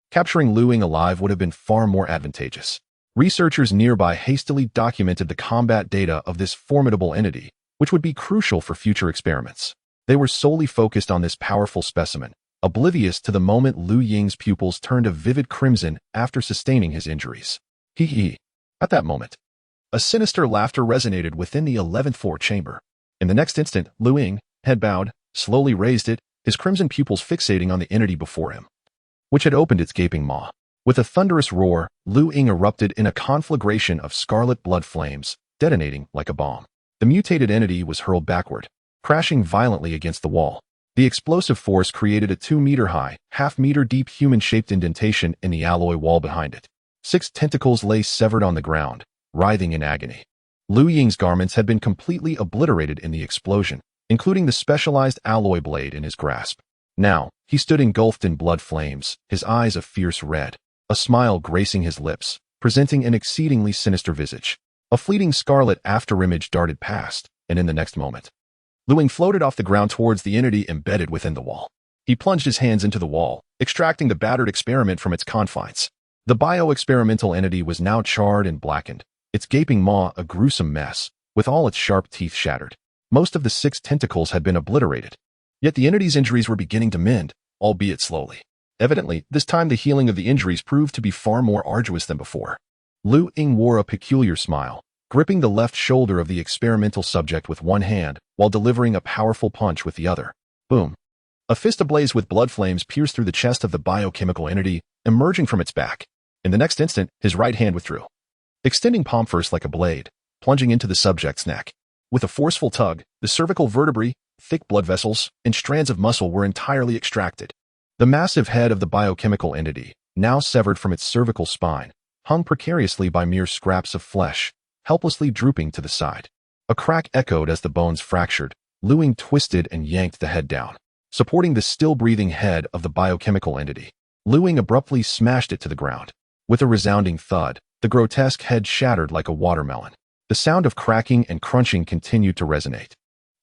capturing Lu Ying alive would have been far more advantageous. Researchers nearby hastily documented the combat data of this formidable entity, which would be crucial for future experiments. They were solely focused on this powerful specimen, oblivious to the moment Lu Ying's pupils turned a vivid crimson after sustaining his injuries. Hee hee. At that moment, a sinister laughter resonated within the 11th floor chamber. In the next instant, Lu Ying, head bowed, slowly raised it, his crimson pupils fixating on the entity before him, which had opened its gaping maw. With a thunderous roar, Lu Ying erupted in a conflagration of scarlet blood flames, detonating like a bomb. The mutated entity was hurled backward, crashing violently against the wall. The explosive force created a 2-meter-high, half-meter-deep human-shaped indentation in the alloy wall behind it. 6 tentacles lay severed on the ground, writhing in agony. Lu Ying's garments had been completely obliterated in the explosion, including the specialized alloy blade in his grasp. Now, he stood engulfed in blood flames, his eyes a fierce red, a smile gracing his lips, presenting an exceedingly sinister visage. A fleeting scarlet afterimage darted past, and in the next moment, Lu Ying floated off the ground towards the entity embedded within the wall. He plunged his hands into the wall, extracting the battered experiment from its confines. The bioexperimental entity was now charred and blackened, its gaping maw a gruesome mess, with all its sharp teeth shattered. Most of the 6 tentacles had been obliterated, yet the entity's injuries were beginning to mend, albeit slowly. Evidently, this time the healing of the injuries proved to be far more arduous than before. Lu Ying wore a peculiar smile, gripping the left shoulder of the experimental subject with one hand while delivering a powerful punch with the other. Boom. A fist ablaze with blood flames pierced through the chest of the biochemical entity, emerging from its back. In the next instant, his right hand withdrew, extending palm first like a blade, plunging into the subject's neck. With a forceful tug, the cervical vertebrae, thick blood vessels, and strands of muscle were entirely extracted. The massive head of the biochemical entity, now severed from its cervical spine, hung precariously by mere scraps of flesh, helplessly drooping to the side. A crack echoed as the bones fractured. Lu Ying twisted and yanked the head down, supporting the still-breathing head of the biochemical entity. Lu Ying abruptly smashed it to the ground. With a resounding thud, the grotesque head shattered like a watermelon. The sound of cracking and crunching continued to resonate.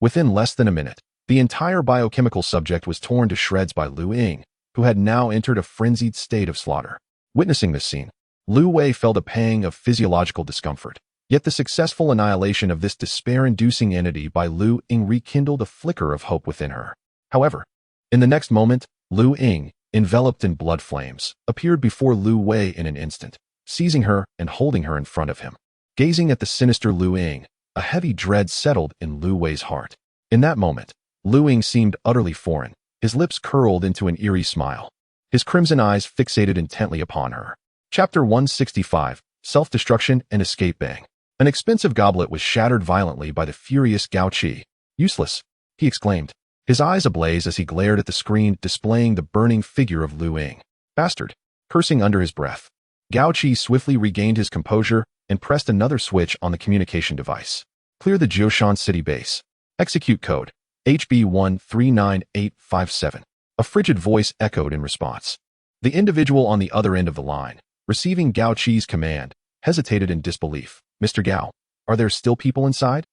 Within less than a minute, the entire biochemical subject was torn to shreds by Lu Ying, who had now entered a frenzied state of slaughter. Witnessing this scene, Lu Wei felt a pang of physiological discomfort. Yet the successful annihilation of this despair-inducing entity by Lu Ying rekindled a flicker of hope within her. However, in the next moment, Lu Ying, enveloped in blood flames, appeared before Lu Wei in an instant, seizing her and holding her in front of him. Gazing at the sinister Lu Ying, a heavy dread settled in Lu Wei's heart. In that moment, Lu Ying seemed utterly foreign, his lips curled into an eerie smile. His crimson eyes fixated intently upon her. Chapter 165, Self-Destruction and Escape Bang. An expensive goblet was shattered violently by the furious Gao Qi. Useless, he exclaimed, his eyes ablaze as he glared at the screen displaying the burning figure of Lu Ying. Bastard, cursing under his breath. Gao Qi swiftly regained his composure and pressed another switch on the communication device. Clear the Jioshan City base. Execute code HB139857. A frigid voice echoed in response. The individual on the other end of the line, receiving Gao Qi's command, hesitated in disbelief. Mr. Gao, are there still people inside?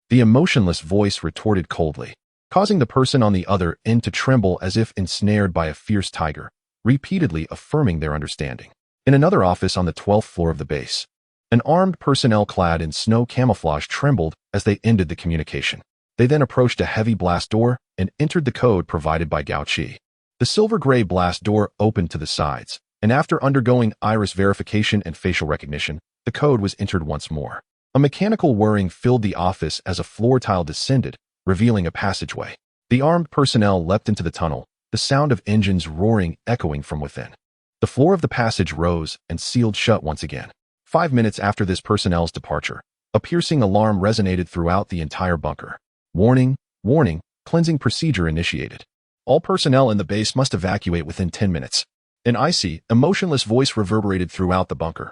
The emotionless voice retorted coldly, causing the person on the other end to tremble as if ensnared by a fierce tiger, repeatedly affirming their understanding. In another office on the 12th floor of the base, an armed personnel clad in snow camouflage trembled as they ended the communication. They then approached a heavy blast door and entered the code provided by Gao Qi. The silver-gray blast door opened to the sides, and after undergoing iris verification and facial recognition, the code was entered once more. A mechanical whirring filled the office as a floor tile descended, revealing a passageway. The armed personnel leapt into the tunnel, the sound of engines roaring echoing from within. The floor of the passage rose and sealed shut once again. 5 minutes after this personnel's departure, a piercing alarm resonated throughout the entire bunker. Warning, warning, cleansing procedure initiated. All personnel in the base must evacuate within 10 minutes. An icy, emotionless voice reverberated throughout the bunker.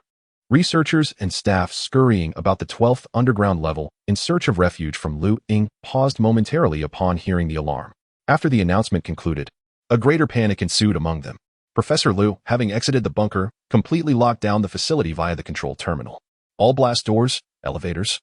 Researchers and staff scurrying about the 12th underground level in search of refuge from Lu Ying paused momentarily upon hearing the alarm. After the announcement concluded, a greater panic ensued among them. Professor Lu, having exited the bunker, completely locked down the facility via the control terminal. All blast doors, elevators,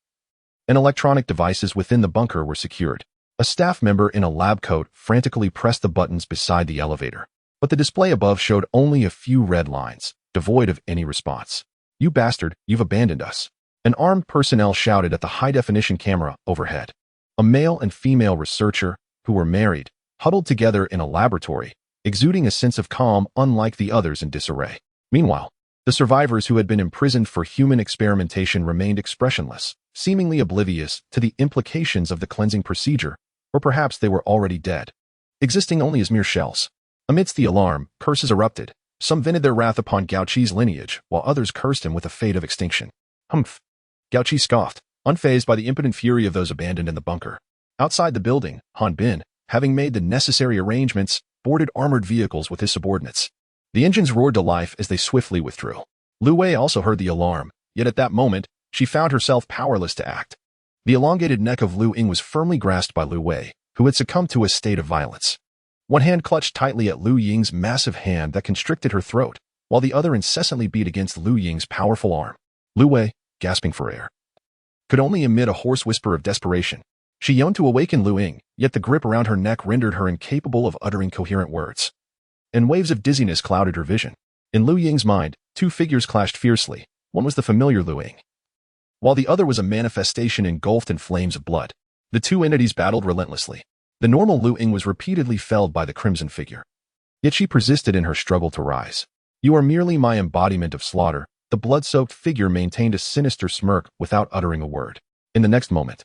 and electronic devices within the bunker were secured. A staff member in a lab coat frantically pressed the buttons beside the elevator, but the display above showed only a few red lines, devoid of any response. You bastard, you've abandoned us. An armed personnel shouted at the high-definition camera overhead. A male and female researcher, who were married, huddled together in a laboratory, exuding a sense of calm unlike the others in disarray. Meanwhile, the survivors who had been imprisoned for human experimentation remained expressionless, seemingly oblivious to the implications of the cleansing procedure, or perhaps they were already dead, existing only as mere shells. Amidst the alarm, curses erupted. Some vented their wrath upon Gao Qi's lineage, while others cursed him with a fate of extinction. Humph! Gao Qi scoffed, unfazed by the impotent fury of those abandoned in the bunker. Outside the building, Han Bin, having made the necessary arrangements, boarded armored vehicles with his subordinates. The engines roared to life as they swiftly withdrew. Lu Wei also heard the alarm, yet at that moment, she found herself powerless to act. The elongated neck of Lu Ying was firmly grasped by Lu Wei, who had succumbed to a state of violence. One hand clutched tightly at Lu Ying's massive hand that constricted her throat, while the other incessantly beat against Lu Ying's powerful arm. Lu Wei, gasping for air, could only emit a hoarse whisper of desperation. She yearned to awaken Lu Ying, yet the grip around her neck rendered her incapable of uttering coherent words. And waves of dizziness clouded her vision. In Lu Ying's mind, two figures clashed fiercely. One was the familiar Lu Ying, while the other was a manifestation engulfed in flames of blood. The two entities battled relentlessly. The normal Lu Ying was repeatedly felled by the crimson figure. Yet she persisted in her struggle to rise. You are merely my embodiment of slaughter, the blood-soaked figure maintained a sinister smirk without uttering a word. In the next moment,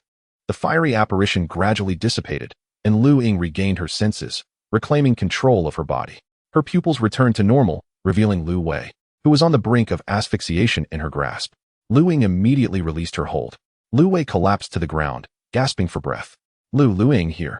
the fiery apparition gradually dissipated, and Lu Ying regained her senses, reclaiming control of her body. Her pupils returned to normal, revealing Lu Wei, who was on the brink of asphyxiation in her grasp. Lu Ying immediately released her hold. Lu Wei collapsed to the ground, gasping for breath. Lu Ying here.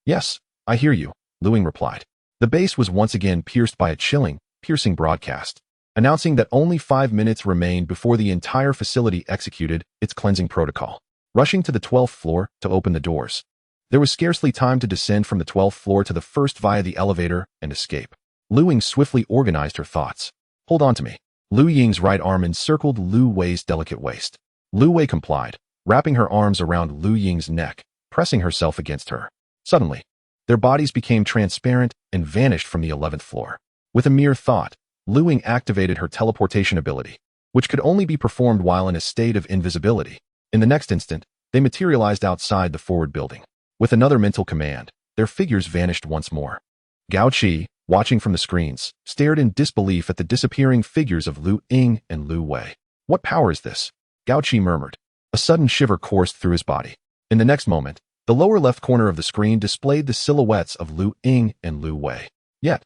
Yes, I hear you, Lu Ying replied. The base was once again pierced by a chilling, piercing broadcast, announcing that only 5 minutes remained before the entire facility executed its cleansing protocol. Rushing to the 12th floor to open the doors, there was scarcely time to descend from the 12th floor to the first via the elevator and escape. Lu Ying swiftly organized her thoughts. Hold on to me. Lu Ying's right arm encircled Lu Wei's delicate waist. Lu Wei complied, wrapping her arms around Lu Ying's neck, pressing herself against her. Suddenly, their bodies became transparent and vanished from the 11th floor. With a mere thought, Lu Ying activated her teleportation ability, which could only be performed while in a state of invisibility. In the next instant, they materialized outside the forward building. With another mental command, their figures vanished once more. Gao Qi, watching from the screens, stared in disbelief at the disappearing figures of Lu Ying and Lu Wei. What power is this? Gao Qi murmured. A sudden shiver coursed through his body. In the next moment, the lower left corner of the screen displayed the silhouettes of Lu Ying and Lu Wei. Yet,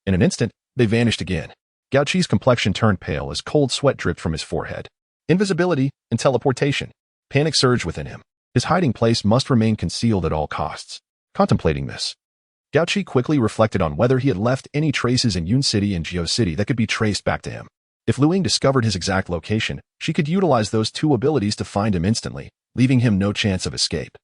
in an instant, they vanished again. Gao Qi's complexion turned pale as cold sweat dripped from his forehead. Invisibility and teleportation. Panic surged within him. His hiding place must remain concealed at all costs. Contemplating this, Gao Qi quickly reflected on whether he had left any traces in Yun City and Jiao City that could be traced back to him. If Lu Ying discovered his exact location, she could utilize those two abilities to find him instantly, leaving him no chance of escape.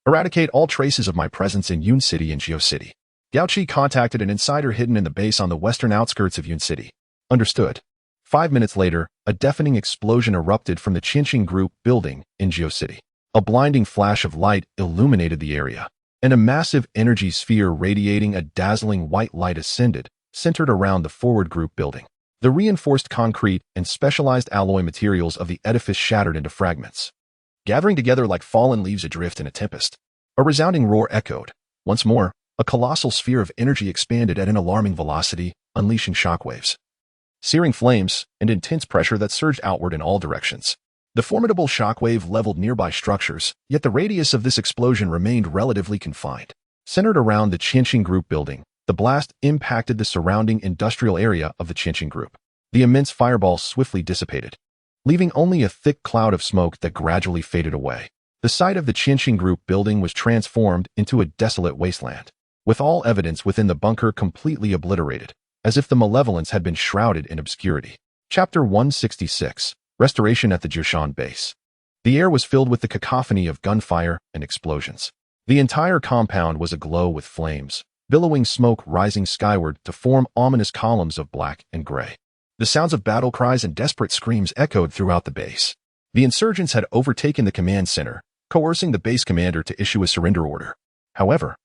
Eradicate all traces of my presence in Yun City and Jiao City. Gao Qi contacted an insider hidden in the base on the western outskirts of Yun City. Understood. 5 minutes later, a deafening explosion erupted from the Qinqing Group building in Jiao City. A blinding flash of light illuminated the area, and a massive energy sphere radiating a dazzling white light ascended, centered around the forward group building. The reinforced concrete and specialized alloy materials of the edifice shattered into fragments, gathering together like fallen leaves adrift in a tempest. A resounding roar echoed. Once more, a colossal sphere of energy expanded at an alarming velocity, unleashing shockwaves, searing flames, and intense pressure that surged outward in all directions. The formidable shockwave leveled nearby structures, yet the radius of this explosion remained relatively confined. Centered around the Qinqing Group building, the blast impacted the surrounding industrial area of the Qinqing Group. The immense fireball swiftly dissipated, leaving only a thick cloud of smoke that gradually faded away. The site of the Qinqing Group building was transformed into a desolate wasteland, with all evidence within the bunker completely obliterated, as if the malevolence had been shrouded in obscurity. Chapter 166. Restoration at the Jiushan base. The air was filled with the cacophony of gunfire and explosions. The entire compound was aglow with flames, billowing smoke rising skyward to form ominous columns of black and gray. The sounds of battle cries and desperate screams echoed throughout the base. The insurgents had overtaken the command center, coercing the base commander to issue a surrender order. However,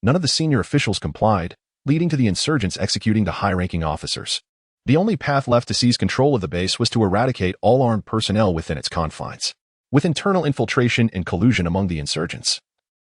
none of the senior officials complied, leading to the insurgents executing the high-ranking officers. The only path left to seize control of the base was to eradicate all armed personnel within its confines. With internal infiltration and collusion among the insurgents,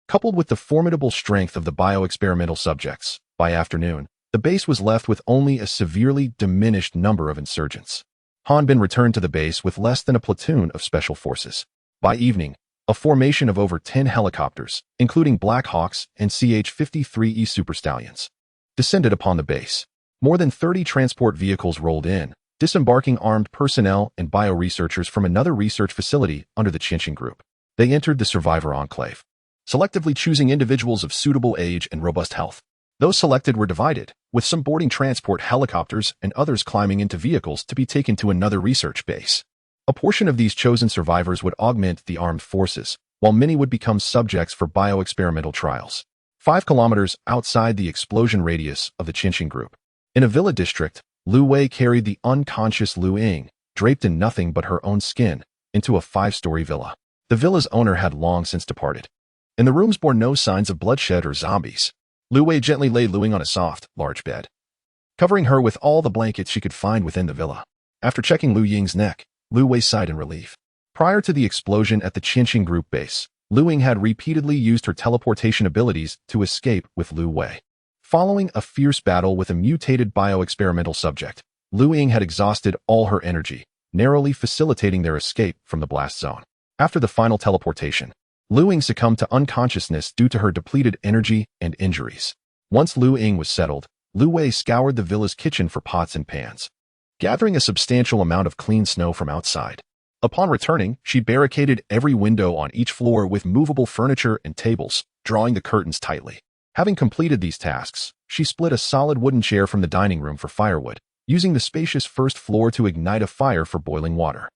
coupled with the formidable strength of the bioexperimental subjects, by afternoon, the base was left with only a severely diminished number of insurgents. Han Bin returned to the base with less than a platoon of special forces. By evening, a formation of over 10 helicopters, including Black Hawks and CH-53E Super Stallions, descended upon the base. More than 30 transport vehicles rolled in, disembarking armed personnel and bio-researchers from another research facility under the Qinqing Group. They entered the Survivor Enclave, selectively choosing individuals of suitable age and robust health. Those selected were divided, with some boarding transport helicopters and others climbing into vehicles to be taken to another research base. A portion of these chosen survivors would augment the armed forces, while many would become subjects for bioexperimental trials. 5 kilometers outside the explosion radius of the Qinqing Group, in a villa district, Lu Wei carried the unconscious Lu Ying, draped in nothing but her own skin, into a 5-story villa. The villa's owner had long since departed, and the rooms bore no signs of bloodshed or zombies. Lu Wei gently laid Lu Ying on a soft, large bed, covering her with all the blankets she could find within the villa. After checking Lu Ying's neck, Lu Wei sighed in relief. Prior to the explosion at the Qinqing Group base, Lu Ying had repeatedly used her teleportation abilities to escape with Lu Wei. Following a fierce battle with a mutated bioexperimental subject, Lu Ying had exhausted all her energy, narrowly facilitating their escape from the blast zone. After the final teleportation, Lu Ying succumbed to unconsciousness due to her depleted energy and injuries. Once Lu Ying was settled, Lu Wei scoured the villa's kitchen for pots and pans, gathering a substantial amount of clean snow from outside. Upon returning, she barricaded every window on each floor with movable furniture and tables, drawing the curtains tightly. Having completed these tasks, she split a solid wooden chair from the dining room for firewood, using the spacious first floor to ignite a fire for boiling water.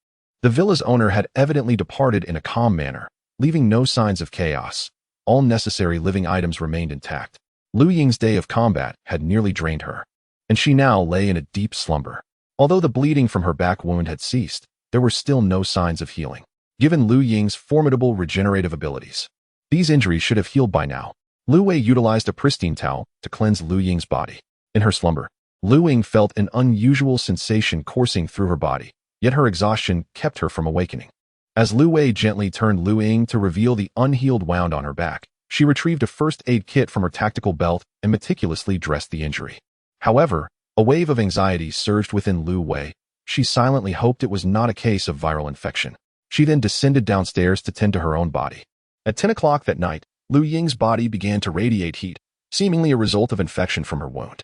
The villa's owner had evidently departed in a calm manner, leaving no signs of chaos. All necessary living items remained intact. Lu Ying's day of combat had nearly drained her, and she now lay in a deep slumber. Although the bleeding from her back wound had ceased, there were still no signs of healing. Given Lu Ying's formidable regenerative abilities, these injuries should have healed by now. Lu Wei utilized a pristine towel to cleanse Lu Ying's body. In her slumber, Lu Ying felt an unusual sensation coursing through her body, yet her exhaustion kept her from awakening. As Lu Wei gently turned Lu Ying to reveal the unhealed wound on her back, she retrieved a first aid kit from her tactical belt and meticulously dressed the injury. However, a wave of anxiety surged within Lu Wei. She silently hoped it was not a case of viral infection. She then descended downstairs to tend to her own body. At 10 o'clock that night, Lu Ying's body began to radiate heat, seemingly a result of infection from her wound.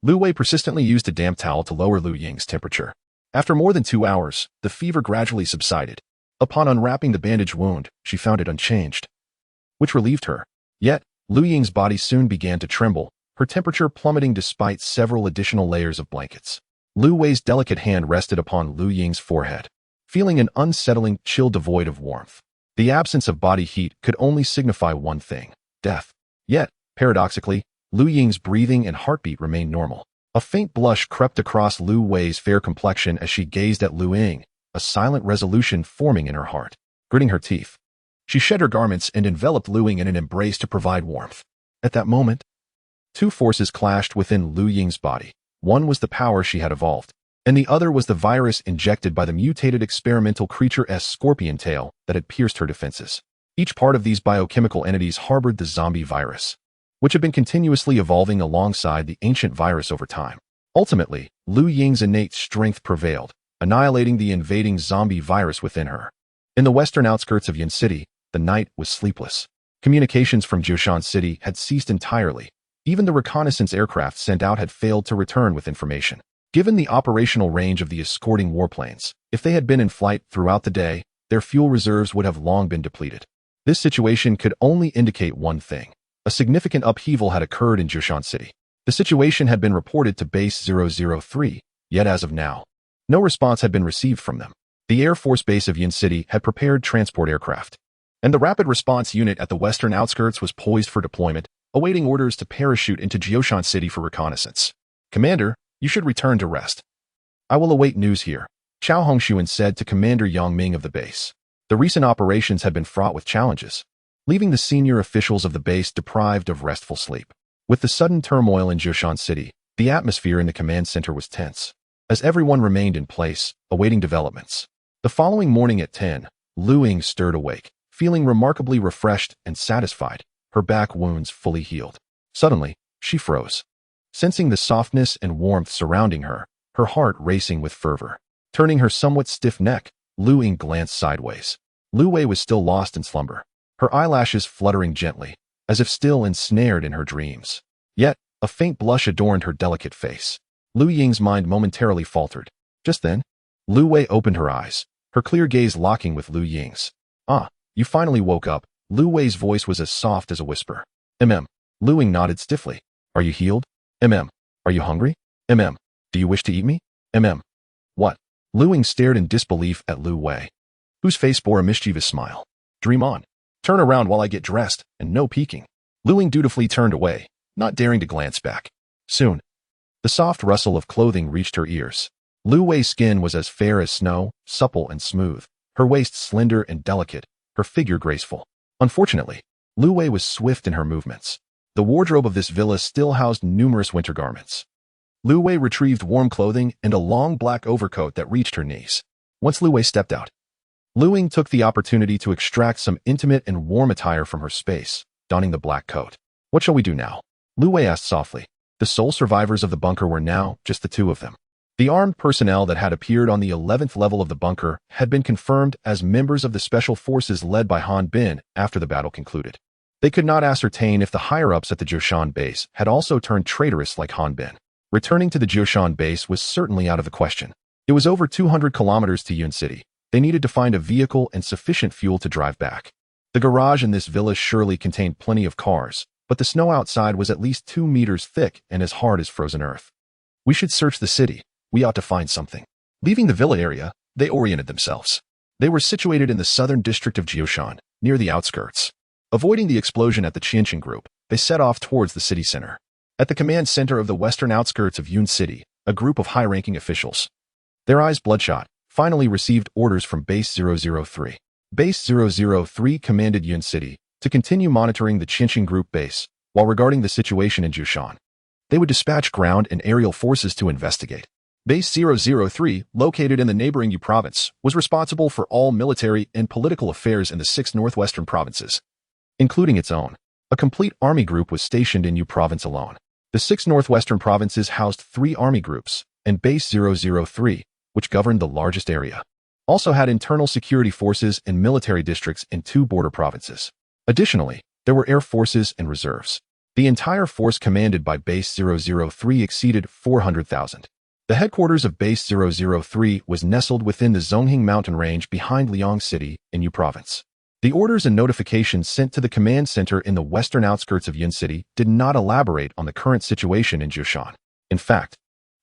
Lu Wei persistently used a damp towel to lower Lu Ying's temperature. After more than 2 hours, the fever gradually subsided. Upon unwrapping the bandaged wound, she found it unchanged, which relieved her. Yet, Lu Ying's body soon began to tremble, her temperature plummeting despite several additional layers of blankets. Lu Wei's delicate hand rested upon Lu Ying's forehead, feeling an unsettling chill devoid of warmth. The absence of body heat could only signify one thing: death. Yet, paradoxically, Lu Ying's breathing and heartbeat remained normal. A faint blush crept across Lu Wei's fair complexion as she gazed at Lu Ying, a silent resolution forming in her heart. Gritting her teeth, she shed her garments and enveloped Lu Ying in an embrace to provide warmth. At that moment, two forces clashed within Lu Ying's body. One was the power she had evolved, and the other was the virus injected by the mutated experimental creature's scorpion tail that had pierced her defenses. Each part of these biochemical entities harbored the zombie virus, which had been continuously evolving alongside the ancient virus over time. Ultimately, Lu Ying's innate strength prevailed, annihilating the invading zombie virus within her. In the western outskirts of Yin City, the night was sleepless. Communications from Jiushan City had ceased entirely. Even the reconnaissance aircraft sent out had failed to return with information. Given the operational range of the escorting warplanes, if they had been in flight throughout the day, their fuel reserves would have long been depleted. This situation could only indicate one thing: a significant upheaval had occurred in Jiushan City. The situation had been reported to Base 003, yet as of now, no response had been received from them. The Air Force base of Yin City had prepared transport aircraft, and the Rapid Response Unit at the western outskirts was poised for deployment, awaiting orders to parachute into Jiushan City for reconnaissance. "Commander, you should return to rest. I will await news here," Chao Hongshuan said to Commander Yang Ming of the base. The recent operations had been fraught with challenges, leaving the senior officials of the base deprived of restful sleep. With the sudden turmoil in Jiushan City, the atmosphere in the command center was tense, as everyone remained in place, awaiting developments. The following morning at 10, Lu Ying stirred awake, feeling remarkably refreshed and satisfied, her back wounds fully healed. Suddenly, she froze, sensing the softness and warmth surrounding her, her heart racing with fervor. Turning her somewhat stiff neck, Lu Ying glanced sideways. Lu Wei was still lost in slumber, her eyelashes fluttering gently, as if still ensnared in her dreams. Yet, a faint blush adorned her delicate face. Lu Ying's mind momentarily faltered. Just then, Lu Wei opened her eyes, her clear gaze locking with Lu Ying's. "Ah, you finally woke up." Lu Wei's voice was as soft as a whisper. Lu Ying nodded stiffly. "Are you healed? Are you hungry? Do you wish to eat me? What?" Lu Ying stared in disbelief at Lu Wei, whose face bore a mischievous smile. "Dream on. Turn around while I get dressed, and no peeking." Lu Ying dutifully turned away, not daring to glance back. Soon, the soft rustle of clothing reached her ears. Lu Wei's skin was as fair as snow, supple and smooth, her waist slender and delicate, her figure graceful. Unfortunately, Lu Wei was swift in her movements. The wardrobe of this villa still housed numerous winter garments. Lu Wei retrieved warm clothing and a long black overcoat that reached her knees. Once Lu Wei stepped out, Lu Ying took the opportunity to extract some intimate and warm attire from her space, donning the black coat. "What shall we do now?" Lu Wei asked softly. The sole survivors of the bunker were now just the two of them. The armed personnel that had appeared on the 11th level of the bunker had been confirmed as members of the special forces led by Han Bin after the battle concluded. They could not ascertain if the higher-ups at the Jiushan base had also turned traitorous like Han Bin. Returning to the Jiushan base was certainly out of the question. It was over 200 kilometers to Yun City. They needed to find a vehicle and sufficient fuel to drive back. The garage in this villa surely contained plenty of cars, but the snow outside was at least 2 meters thick and as hard as frozen earth. We should search the city. We ought to find something. Leaving the villa area, they oriented themselves. They were situated in the southern district of Jiushan, near the outskirts. Avoiding the explosion at the Qianqing group, they set off towards the city center. At the command center of the western outskirts of Yun City, a group of high-ranking officials, their eyes bloodshot, finally received orders from Base 003. Base 003 commanded Yun City to continue monitoring the Qianqing group base, while regarding the situation in Jiushan. They would dispatch ground and aerial forces to investigate. Base 003, located in the neighboring Yu province, was responsible for all military and political affairs in the 6 northwestern provinces, including its own. A complete army group was stationed in Yu province alone. The 6 northwestern provinces housed 3 army groups, and Base 003, which governed the largest area, also had internal security forces and military districts in 2 border provinces. Additionally, there were air forces and reserves. The entire force commanded by Base 003 exceeded 400,000. The headquarters of Base 003 was nestled within the Zhonghing mountain range behind Liang City in Yu province. The orders and notifications sent to the command center in the western outskirts of Yun City did not elaborate on the current situation in Jiushan. In fact,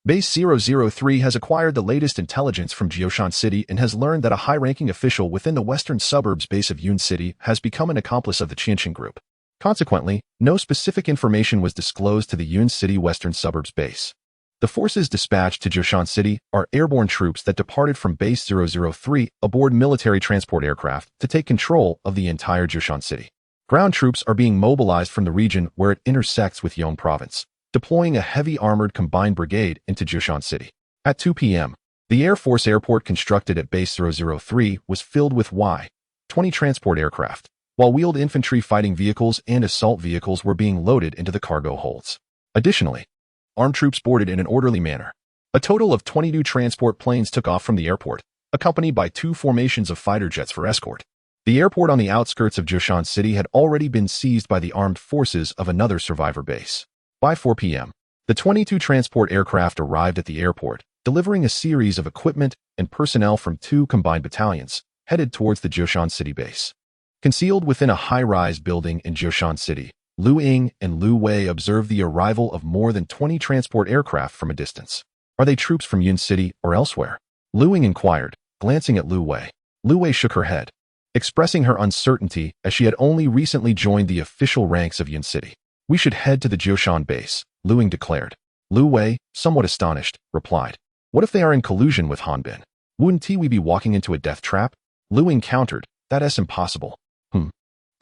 Base 003 has acquired the latest intelligence from Jiushan City and has learned that a high-ranking official within the western suburbs base of Yun City has become an accomplice of the Qianqing group. Consequently, no specific information was disclosed to the Yun City western suburbs base. The forces dispatched to Jiushan City are airborne troops that departed from Base 003 aboard military transport aircraft to take control of the entire Jiushan City. Ground troops are being mobilized from the region where it intersects with Yong province, deploying a heavy armored combined brigade into Jiushan City. At 2 p.m., the Air Force airport constructed at Base 003 was filled with Y-20 transport aircraft, while wheeled infantry fighting vehicles and assault vehicles were being loaded into the cargo holds. Additionally, armed troops boarded in an orderly manner. A total of 22 transport planes took off from the airport, accompanied by 2 formations of fighter jets for escort. The airport on the outskirts of Jiushan City had already been seized by the armed forces of another survivor base. By 4 p.m., the 22 transport aircraft arrived at the airport, delivering a series of equipment and personnel from 2 combined battalions, headed towards the Jiushan City base. Concealed within a high-rise building in Jiushan City, Lu Ying and Lu Wei observed the arrival of more than 20 transport aircraft from a distance. Are they troops from Yun City or elsewhere? Lu Ying inquired, glancing at Lu Wei. Lu Wei shook her head, expressing her uncertainty as she had only recently joined the official ranks of Yun City. We should head to the Jiushan base, Lu Ying declared. Lu Wei, somewhat astonished, replied. What if they are in collusion with Han Bin? Wouldn't we be walking into a death trap? Lu Ying countered, that's impossible.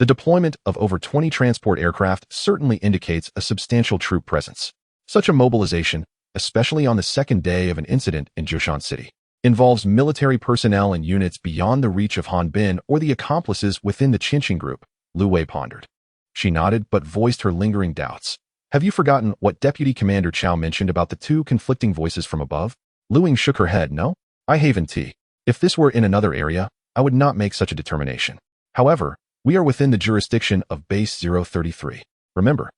The deployment of over 20 transport aircraft certainly indicates a substantial troop presence. Such a mobilization, especially on the second day of an incident in Jiushan City, involves military personnel and units beyond the reach of Han Bin or the accomplices within the Qianqing group, Lu Wei pondered. She nodded but voiced her lingering doubts. Have you forgotten what Deputy Commander Chow mentioned about the 2 conflicting voices from above? Lu Ying shook her head. No, I haven't. If this were in another area, I would not make such a determination. However, we are within the jurisdiction of Base 033. Remember,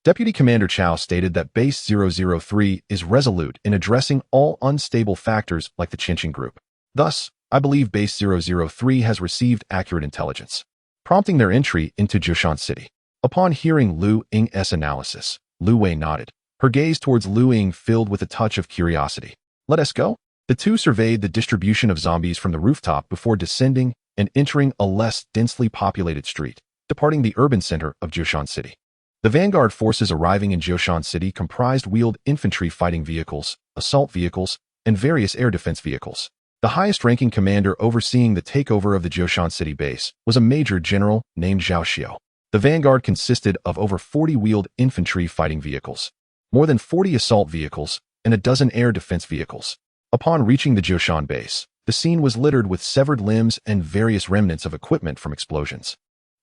Deputy Commander Chow stated that Base 003 is resolute in addressing all unstable factors like the Qianqing group. Thus, I believe Base 003 has received accurate intelligence, prompting their entry into Jiushan City. Upon hearing Lu Ying's analysis, Lu Wei nodded, her gaze towards Lu Ying filled with a touch of curiosity. Let us go? The 2 surveyed the distribution of zombies from the rooftop before descending and entering a less densely populated street, departing the urban center of Jiushan City. The vanguard forces arriving in Jiushan City comprised wheeled infantry fighting vehicles, assault vehicles, and various air defense vehicles. The highest-ranking commander overseeing the takeover of the Jiushan City base was a major general named Zhao Xiao. The vanguard consisted of over 40 wheeled infantry fighting vehicles, more than 40 assault vehicles, and a dozen air defense vehicles. Upon reaching the Jiushan base, the scene was littered with severed limbs and various remnants of equipment from explosions,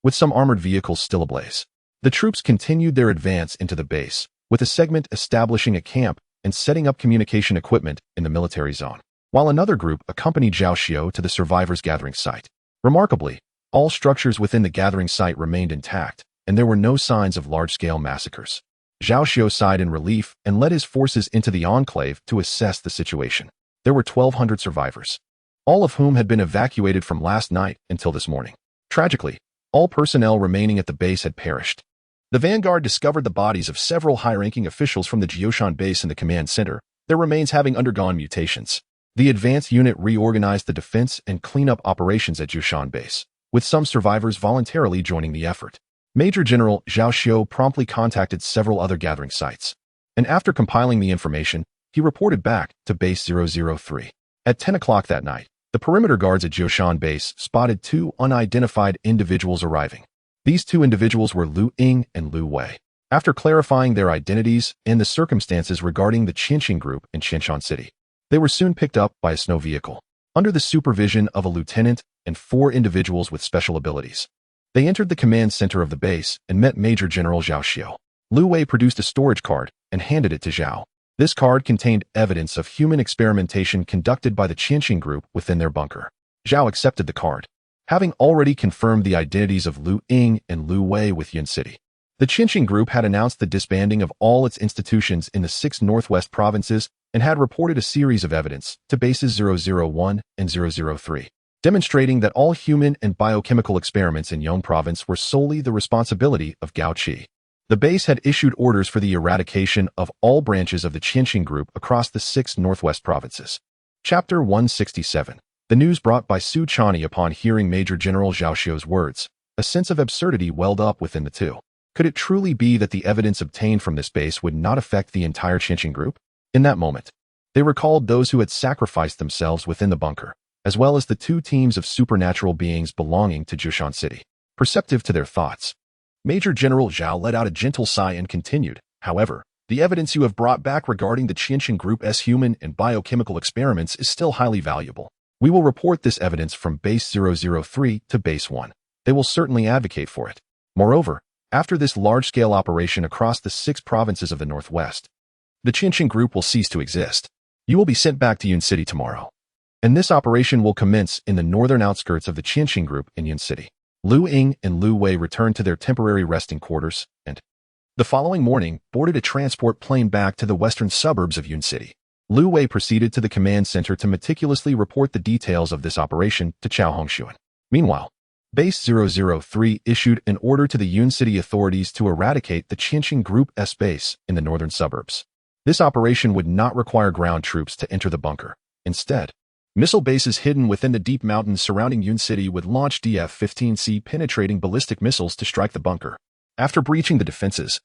with some armored vehicles still ablaze. The troops continued their advance into the base, with a segment establishing a camp and setting up communication equipment in the military zone, while another group accompanied Zhao Xiao to the survivors' gathering site. Remarkably, all structures within the gathering site remained intact, and there were no signs of large-scale massacres. Zhao Xiao sighed in relief and led his forces into the enclave to assess the situation. There were 1,200 survivors, all of whom had been evacuated from last night until this morning. Tragically, all personnel remaining at the base had perished. The vanguard discovered the bodies of several high-ranking officials from the Jioshan base in the command center, their remains having undergone mutations. The advanced unit reorganized the defense and cleanup operations at Jioshan base, with some survivors voluntarily joining the effort. Major General Zhao Xiao promptly contacted several other gathering sites, and after compiling the information, he reported back to Base 003. At 10 o'clock that night, the perimeter guards at Jioshan base spotted 2 unidentified individuals arriving. These 2 individuals were Lu Ying and Lu Wei. After clarifying their identities and the circumstances regarding the Qianxing group in Qianshan City, they were soon picked up by a snow vehicle, under the supervision of a lieutenant and 4 individuals with special abilities. They entered the command center of the base and met Major General Zhao Xiao. Lu Wei produced a storage card and handed it to Zhao. This card contained evidence of human experimentation conducted by the Qianxing group within their bunker. Zhao accepted the card, having already confirmed the identities of Lu Ying and Lu Wei with Yun City. The Qianxing group had announced the disbanding of all its institutions in the 6 northwest provinces and had reported a series of evidence to bases 001 and 003. Demonstrating that all human and biochemical experiments in Yong province were solely the responsibility of Gao Qi. The base had issued orders for the eradication of all branches of the Qianxing group across the 6 northwest provinces. Chapter 167. The news brought by Su Chani upon hearing Major General Zhao Xiao's words. A sense of absurdity welled up within the two. Could it truly be that the evidence obtained from this base would not affect the entire Qianxing group? In that moment, they recalled those who had sacrificed themselves within the bunker, as well as the 2 teams of supernatural beings belonging to Jioshan City. Perceptive to their thoughts, Major General Zhao let out a gentle sigh and continued, however, the evidence you have brought back regarding the Qianxing Group's human and biochemical experiments is still highly valuable. We will report this evidence from Base 003 to Base 1. They will certainly advocate for it. Moreover, after this large-scale operation across the 6 provinces of the Northwest, the Qianxing Group will cease to exist. You will be sent back to Yun City tomorrow, and this operation will commence in the northern outskirts of the Qianxing Group in Yun City. Lu Ying and Lu Wei returned to their temporary resting quarters and, the following morning, boarded a transport plane back to the western suburbs of Yun City. Lu Wei proceeded to the command center to meticulously report the details of this operation to Chao Hongshuan. Meanwhile, Base 003 issued an order to the Yun City authorities to eradicate the Qianxing Group's base in the northern suburbs. This operation would not require ground troops to enter the bunker. Instead, missile bases hidden within the deep mountains surrounding Yun City would launch DF-15C penetrating ballistic missiles to strike the bunker. After breaching the defenses,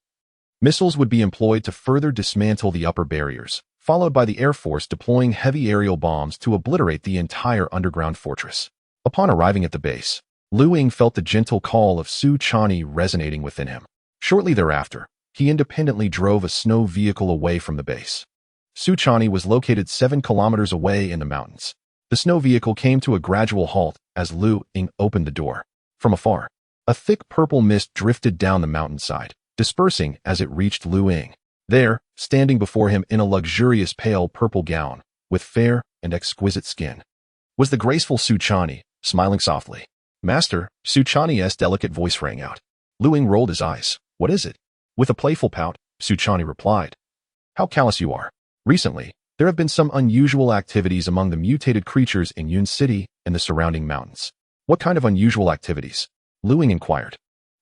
missiles would be employed to further dismantle the upper barriers, followed by the Air Force deploying heavy aerial bombs to obliterate the entire underground fortress. Upon arriving at the base, Lu Ying felt the gentle call of Su Chani resonating within him. Shortly thereafter, he independently drove a snow vehicle away from the base. Su Chani was located 7 kilometers away in the mountains. The snow vehicle came to a gradual halt as Lu Ying opened the door. From afar, a thick purple mist drifted down the mountainside, dispersing as it reached Lu Ying. There, standing before him in a luxurious pale purple gown, with fair and exquisite skin, was the graceful Su Chani, smiling softly. Master, Su Chani's delicate voice rang out. Lu Ying rolled his eyes. What is it? With a playful pout, Su Chani replied. How callous you are. Recently, there have been some unusual activities among the mutated creatures in Yun City and the surrounding mountains. What kind of unusual activities? Lu Ying inquired.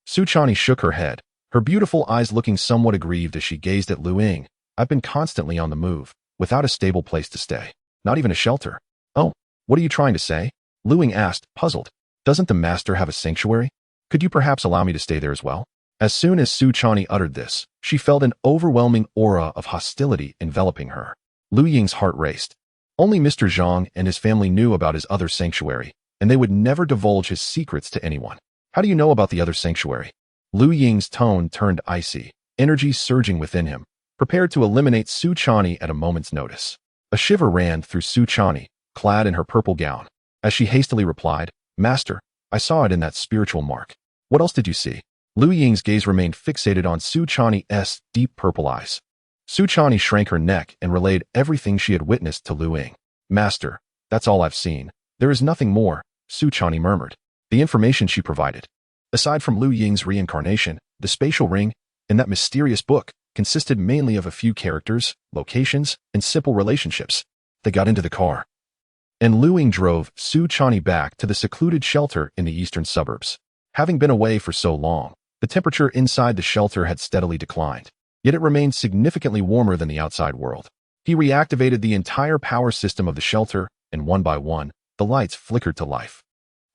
Su Chani shook her head, her beautiful eyes looking somewhat aggrieved as she gazed at Lu Ying. I've been constantly on the move, without a stable place to stay. Not even a shelter. Oh, what are you trying to say? Lu Ying asked, puzzled. Doesn't the master have a sanctuary? Could you perhaps allow me to stay there as well? As soon as Su Chani uttered this, she felt an overwhelming aura of hostility enveloping her. Lu Ying's heart raced. Only Mr. Zhang and his family knew about his other sanctuary, and they would never divulge his secrets to anyone. How do you know about the other sanctuary? Lu Ying's tone turned icy, energy surging within him, prepared to eliminate Su Chani at a moment's notice. A shiver ran through Su Chani, clad in her purple gown, as she hastily replied, Master, I saw it in that spiritual mark. What else did you see? Lu Ying's gaze remained fixated on Su Chani's deep purple eyes. Su Chani shrank her neck and relayed everything she had witnessed to Lu Ying. Master, that's all I've seen. There is nothing more, Su Chani murmured. The information she provided, aside from Lu Ying's reincarnation, the spatial ring, and that mysterious book, consisted mainly of a few characters, locations, and simple relationships. They got into the car, and Lu Ying drove Su Chani back to the secluded shelter in the eastern suburbs. Having been away for so long, the temperature inside the shelter had steadily declined, yet it remained significantly warmer than the outside world. He reactivated the entire power system of the shelter, and one by one, the lights flickered to life.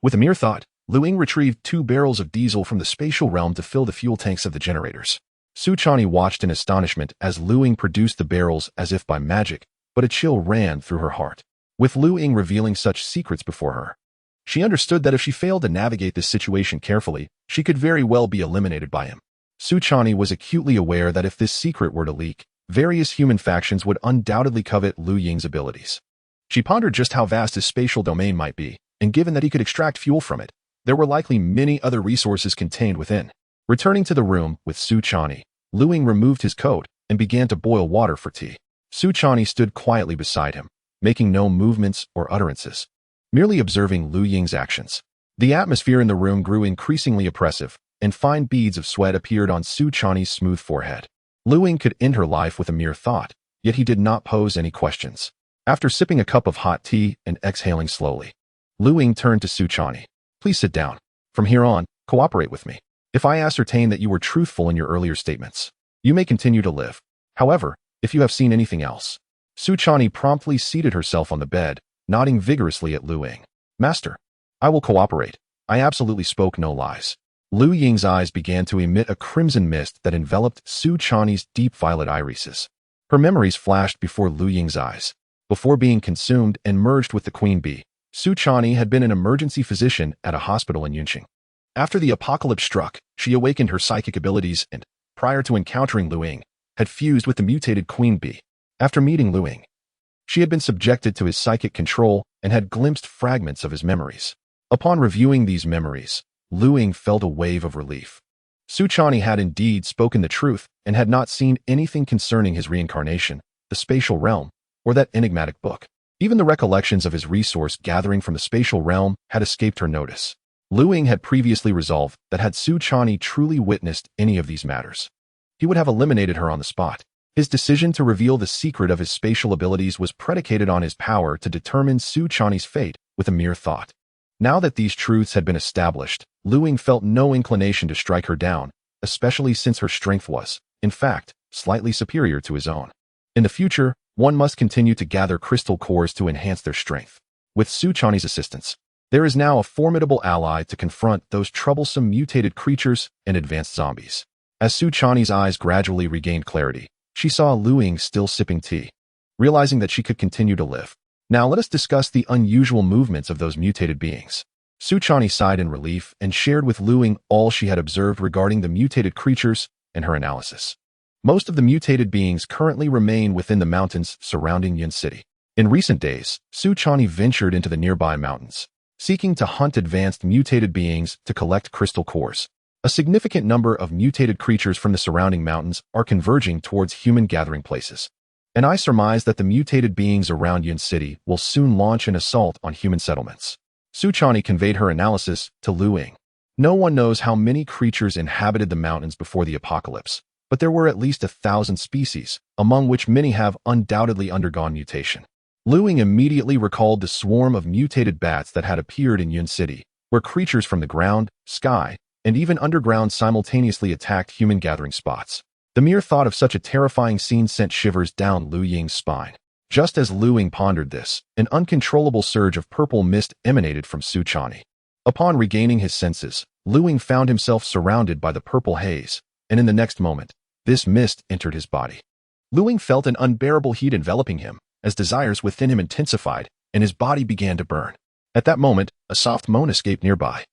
With a mere thought, Lu Ying retrieved 2 barrels of diesel from the spatial realm to fill the fuel tanks of the generators. Su Chani watched in astonishment as Lu Ying produced the barrels as if by magic, but a chill ran through her heart. With Lu Ying revealing such secrets before her, she understood that if she failed to navigate this situation carefully, she could very well be eliminated by him. Su Chani was acutely aware that if this secret were to leak, various human factions would undoubtedly covet Lu Ying's abilities. She pondered just how vast his spatial domain might be, and given that he could extract fuel from it, there were likely many other resources contained within. Returning to the room with Su Chani, Lu Ying removed his coat and began to boil water for tea. Su Chani stood quietly beside him, making no movements or utterances, merely observing Lu Ying's actions. The atmosphere in the room grew increasingly oppressive, and fine beads of sweat appeared on Su Chani's smooth forehead. Lu Ying could end her life with a mere thought, yet he did not pose any questions. After sipping a cup of hot tea and exhaling slowly, Lu Ying turned to Su Chani. Please sit down. From here on, cooperate with me. If I ascertain that you were truthful in your earlier statements, you may continue to live. However, if you have seen anything else. Su Chani promptly seated herself on the bed, nodding vigorously at Lu Ying. Master, I will cooperate. I absolutely spoke no lies. Lu Ying's eyes began to emit a crimson mist that enveloped Su Chani's deep violet irises. Her memories flashed before Lu Ying's eyes. Before being consumed and merged with the queen bee, Su Chani had been an emergency physician at a hospital in Yunqing. After the apocalypse struck, she awakened her psychic abilities and, prior to encountering Lu Ying, had fused with the mutated queen bee. After meeting Lu Ying, she had been subjected to his psychic control and had glimpsed fragments of his memories. Upon reviewing these memories, Lu Ying felt a wave of relief. Su Chani had indeed spoken the truth and had not seen anything concerning his reincarnation, the spatial realm, or that enigmatic book. Even the recollections of his resource gathering from the spatial realm had escaped her notice. Lu Ying had previously resolved that had Su Chani truly witnessed any of these matters, he would have eliminated her on the spot. His decision to reveal the secret of his spatial abilities was predicated on his power to determine Su Chani's fate with a mere thought. Now that these truths had been established, Lu Ying felt no inclination to strike her down, especially since her strength was, in fact, slightly superior to his own. In the future, one must continue to gather crystal cores to enhance their strength. With Su Chani's assistance, there is now a formidable ally to confront those troublesome mutated creatures and advanced zombies. As Su Chani's eyes gradually regained clarity, she saw Lu Ying still sipping tea, realizing that she could continue to live. Now let us discuss the unusual movements of those mutated beings. Su Chani sighed in relief and shared with Lu Ying all she had observed regarding the mutated creatures and her analysis. Most of the mutated beings currently remain within the mountains surrounding Yin City. In recent days, Su Chani ventured into the nearby mountains, seeking to hunt advanced mutated beings to collect crystal cores. A significant number of mutated creatures from the surrounding mountains are converging towards human gathering places, and I surmise that the mutated beings around Yin City will soon launch an assault on human settlements. Su Chani conveyed her analysis to Lu Ying. No one knows how many creatures inhabited the mountains before the apocalypse, but there were at least 1,000 species, among which many have undoubtedly undergone mutation. Lu Ying immediately recalled the swarm of mutated bats that had appeared in Yin City, where creatures from the ground, sky, and even underground simultaneously attacked human gathering spots. The mere thought of such a terrifying scene sent shivers down Lu Ying's spine. Just as Lu Ying pondered this, an uncontrollable surge of purple mist emanated from Su Chani. Upon regaining his senses, Lu Ying found himself surrounded by the purple haze, and in the next moment, this mist entered his body. Lu Ying felt an unbearable heat enveloping him, as desires within him intensified, and his body began to burn. At that moment, a soft moan escaped nearby,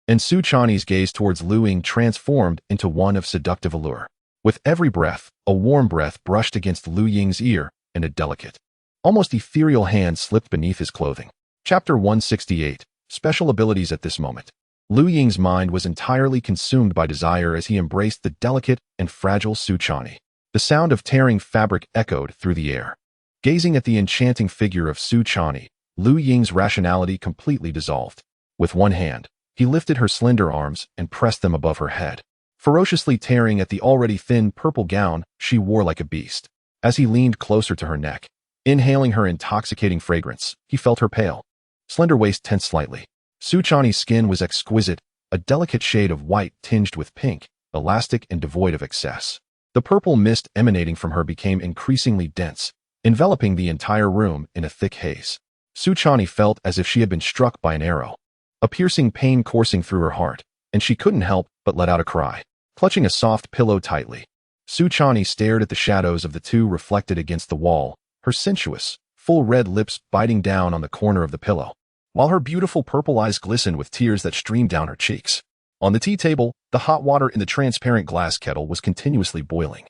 and Su Chani's gaze towards Lu Ying transformed into one of seductive allure. With every breath, a warm breath brushed against Lu Ying's ear, and a delicate, almost ethereal hand slipped beneath his clothing. Chapter 168. Special Abilities. At this moment, Lu Ying's mind was entirely consumed by desire as he embraced the delicate and fragile Su Chani. The sound of tearing fabric echoed through the air. Gazing at the enchanting figure of Su Chani, Lu Ying's rationality completely dissolved. With one hand, he lifted her slender arms and pressed them above her head, ferociously tearing at the already thin purple gown she wore like a beast. As he leaned closer to her neck, inhaling her intoxicating fragrance, he felt her pale, slender waist tense slightly. Su Chani's skin was exquisite, a delicate shade of white tinged with pink, elastic and devoid of excess. The purple mist emanating from her became increasingly dense, enveloping the entire room in a thick haze. Su Chani felt as if she had been struck by an arrow, a piercing pain coursing through her heart, and she couldn't help but let out a cry. Clutching a soft pillow tightly, Su Chani stared at the shadows of the two reflected against the wall, her sensuous, full red lips biting down on the corner of the pillow, while her beautiful purple eyes glistened with tears that streamed down her cheeks. On the tea table, the hot water in the transparent glass kettle was continuously boiling,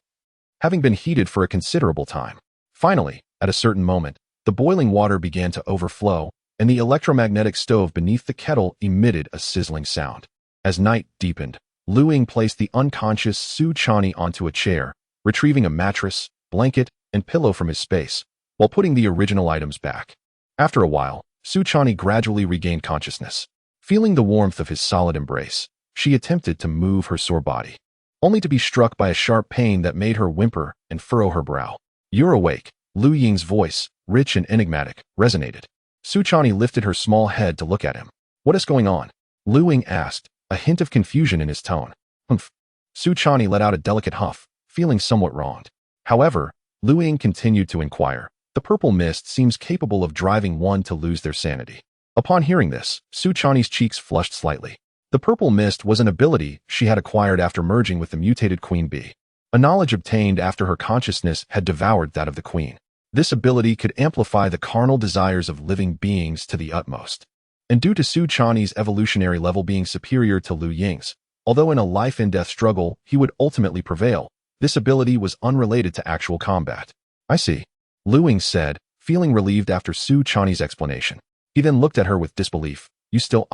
having been heated for a considerable time. Finally, at a certain moment, the boiling water began to overflow, and the electromagnetic stove beneath the kettle emitted a sizzling sound. As night deepened, Lu Ying placed the unconscious Su Chani onto a chair, retrieving a mattress, blanket, and pillow from his space, while putting the original items back. After a while, Su Chani gradually regained consciousness. Feeling the warmth of his solid embrace, she attempted to move her sore body, only to be struck by a sharp pain that made her whimper and furrow her brow. "You're awake," Lu Ying's voice, rich and enigmatic, resonated. Su Chani lifted her small head to look at him. "What is going on?" Lu Ying asked, a hint of confusion in his tone. "Humph." Su Chani let out a delicate huff, feeling somewhat wronged. However, Lu Ying continued to inquire. "The purple mist seems capable of driving one to lose their sanity." Upon hearing this, Su Chani's cheeks flushed slightly. The purple mist was an ability she had acquired after merging with the mutated queen bee, a knowledge obtained after her consciousness had devoured that of the queen. This ability could amplify the carnal desires of living beings to the utmost. And due to Su Chani's evolutionary level being superior to Lu Ying's, although in a life-and-death struggle he would ultimately prevail, this ability was unrelated to actual combat. "I see," Lu Ying said, feeling relieved after Su Chani's explanation. He then looked at her with disbelief. "You still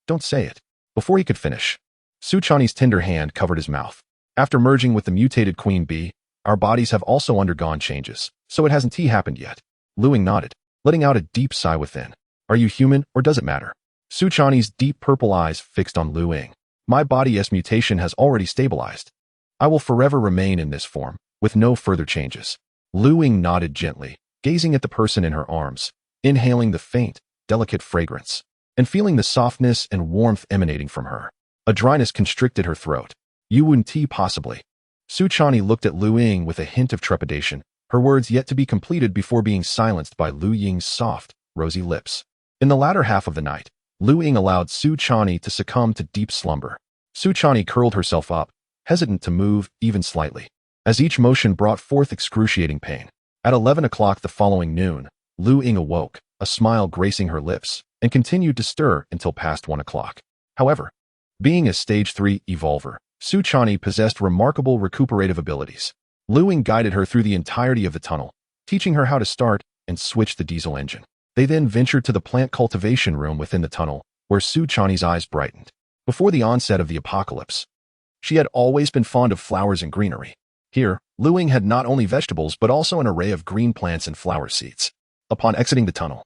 don't say it." Before he could finish, Su Chani's tender hand covered his mouth. "After merging with the mutated queen bee, our bodies have also undergone changes, so it hasn't happened yet." Lu Ying nodded, letting out a deep sigh within. "Are you human, or does it matter?" Su Chani's deep purple eyes fixed on Lu Ying. "My body's mutation has already stabilized. I will forever remain in this form, with no further changes." Lu Ying nodded gently, gazing at the person in her arms, inhaling the faint, delicate fragrance, and feeling the softness and warmth emanating from her. A dryness constricted her throat. "You wouldn't possibly." Su Chani looked at Lu Ying with a hint of trepidation, her words yet to be completed before being silenced by Lu Ying's soft, rosy lips. In the latter half of the night, Lu Ying allowed Su Chani to succumb to deep slumber. Su Chani curled herself up, hesitant to move even slightly, as each motion brought forth excruciating pain. At 11 o'clock the following noon, Lu Ying awoke, a smile gracing her lips, and continued to stir until past 1 o'clock. However, being a Stage 3 evolver, Su Chani possessed remarkable recuperative abilities. Lu Ying guided her through the entirety of the tunnel, teaching her how to start and switch the diesel engine. They then ventured to the plant cultivation room within the tunnel, where Su Chani's eyes brightened. Before the onset of the apocalypse, she had always been fond of flowers and greenery. Here, Lu Ying had not only vegetables but also an array of green plants and flower seeds. Upon exiting the tunnel,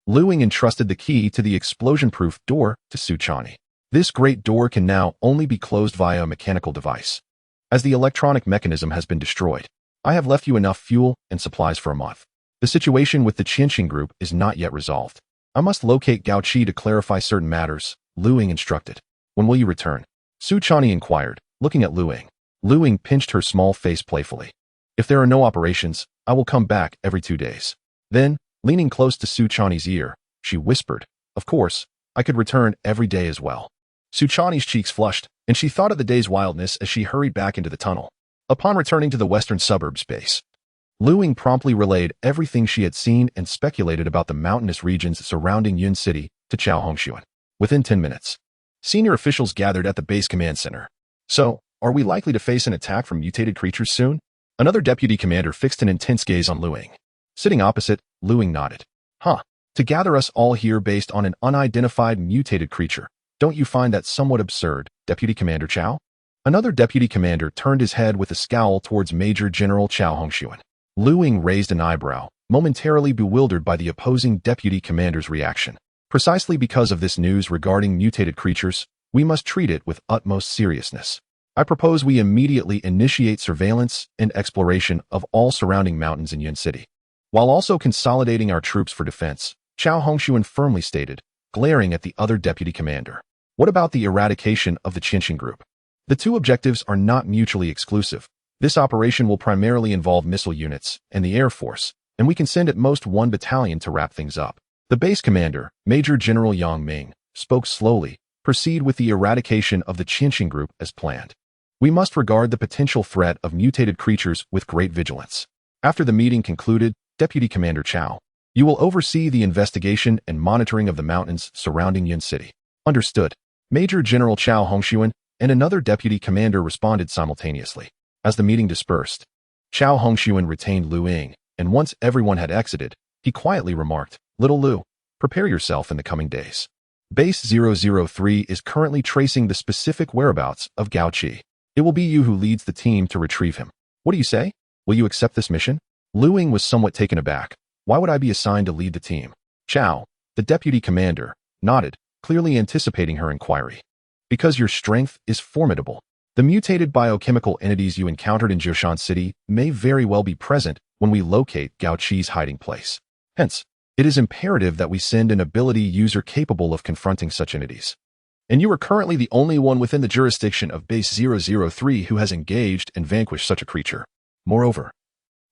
Lu Ying entrusted the key to the explosion-proof door to Su Chani. This great door can now only be closed via a mechanical device, as the electronic mechanism has been destroyed. "I have left you enough fuel and supplies for a month. The situation with the Qianxing group is not yet resolved. I must locate Gao Qi to clarify certain matters," Lu Ying instructed. "When will you return?" Su Chani inquired, looking at Lu Ying. Lu Ying pinched her small face playfully. "If there are no operations, I will come back every 2 days." Then, leaning close to Su Chani's ear, she whispered, "Of course, I could return every day as well." Su Chani's cheeks flushed, and she thought of the day's wildness as she hurried back into the tunnel. Upon returning to the western suburbs base, Lu Ying promptly relayed everything she had seen and speculated about the mountainous regions surrounding Yun City to Chao Hongxuan. Within 10 minutes, senior officials gathered at the base command center. "So, are we likely to face an attack from mutated creatures soon?" Another deputy commander fixed an intense gaze on Lu Ying. Sitting opposite, Lu Ying nodded. To gather us all here based on an unidentified mutated creature. Don't you find that somewhat absurd, Deputy Commander Chao?" Another deputy commander turned his head with a scowl towards Major General Chao Hongxuan. Lu Ying raised an eyebrow, momentarily bewildered by the opposing deputy commander's reaction. Precisely because of this news regarding mutated creatures, we must treat it with utmost seriousness. I propose we immediately initiate surveillance and exploration of all surrounding mountains in Ying City, while also consolidating our troops for defense, Chao Hongxuan firmly stated, glaring at the other deputy commander. What about the eradication of the Qinxin group? The two objectives are not mutually exclusive. This operation will primarily involve missile units and the Air Force, and we can send at most one battalion to wrap things up. The base commander, Major General Yang Ming, spoke slowly. Proceed with the eradication of the Qinxin group as planned. We must regard the potential threat of mutated creatures with great vigilance. After the meeting concluded, Deputy Commander Chao, you will oversee the investigation and monitoring of the mountains surrounding Ying City. Understood. Major General Chao Hongxuan and another deputy commander responded simultaneously. As the meeting dispersed, Chao Hongxuan retained Lu Ying, and once everyone had exited, he quietly remarked, Little Lu, prepare yourself in the coming days. Base 003 is currently tracing the specific whereabouts of Gao Qi. It will be you who leads the team to retrieve him. What do you say? Will you accept this mission? Lu Ying was somewhat taken aback. Why would I be assigned to lead the team? Chao, the deputy commander, nodded, clearly anticipating her inquiry. Because your strength is formidable. The mutated biochemical entities you encountered in Jiushan City may very well be present when we locate Gao Qi's hiding place. Hence, it is imperative that we send an ability user capable of confronting such entities. And you are currently the only one within the jurisdiction of Base 003 who has engaged and vanquished such a creature. Moreover,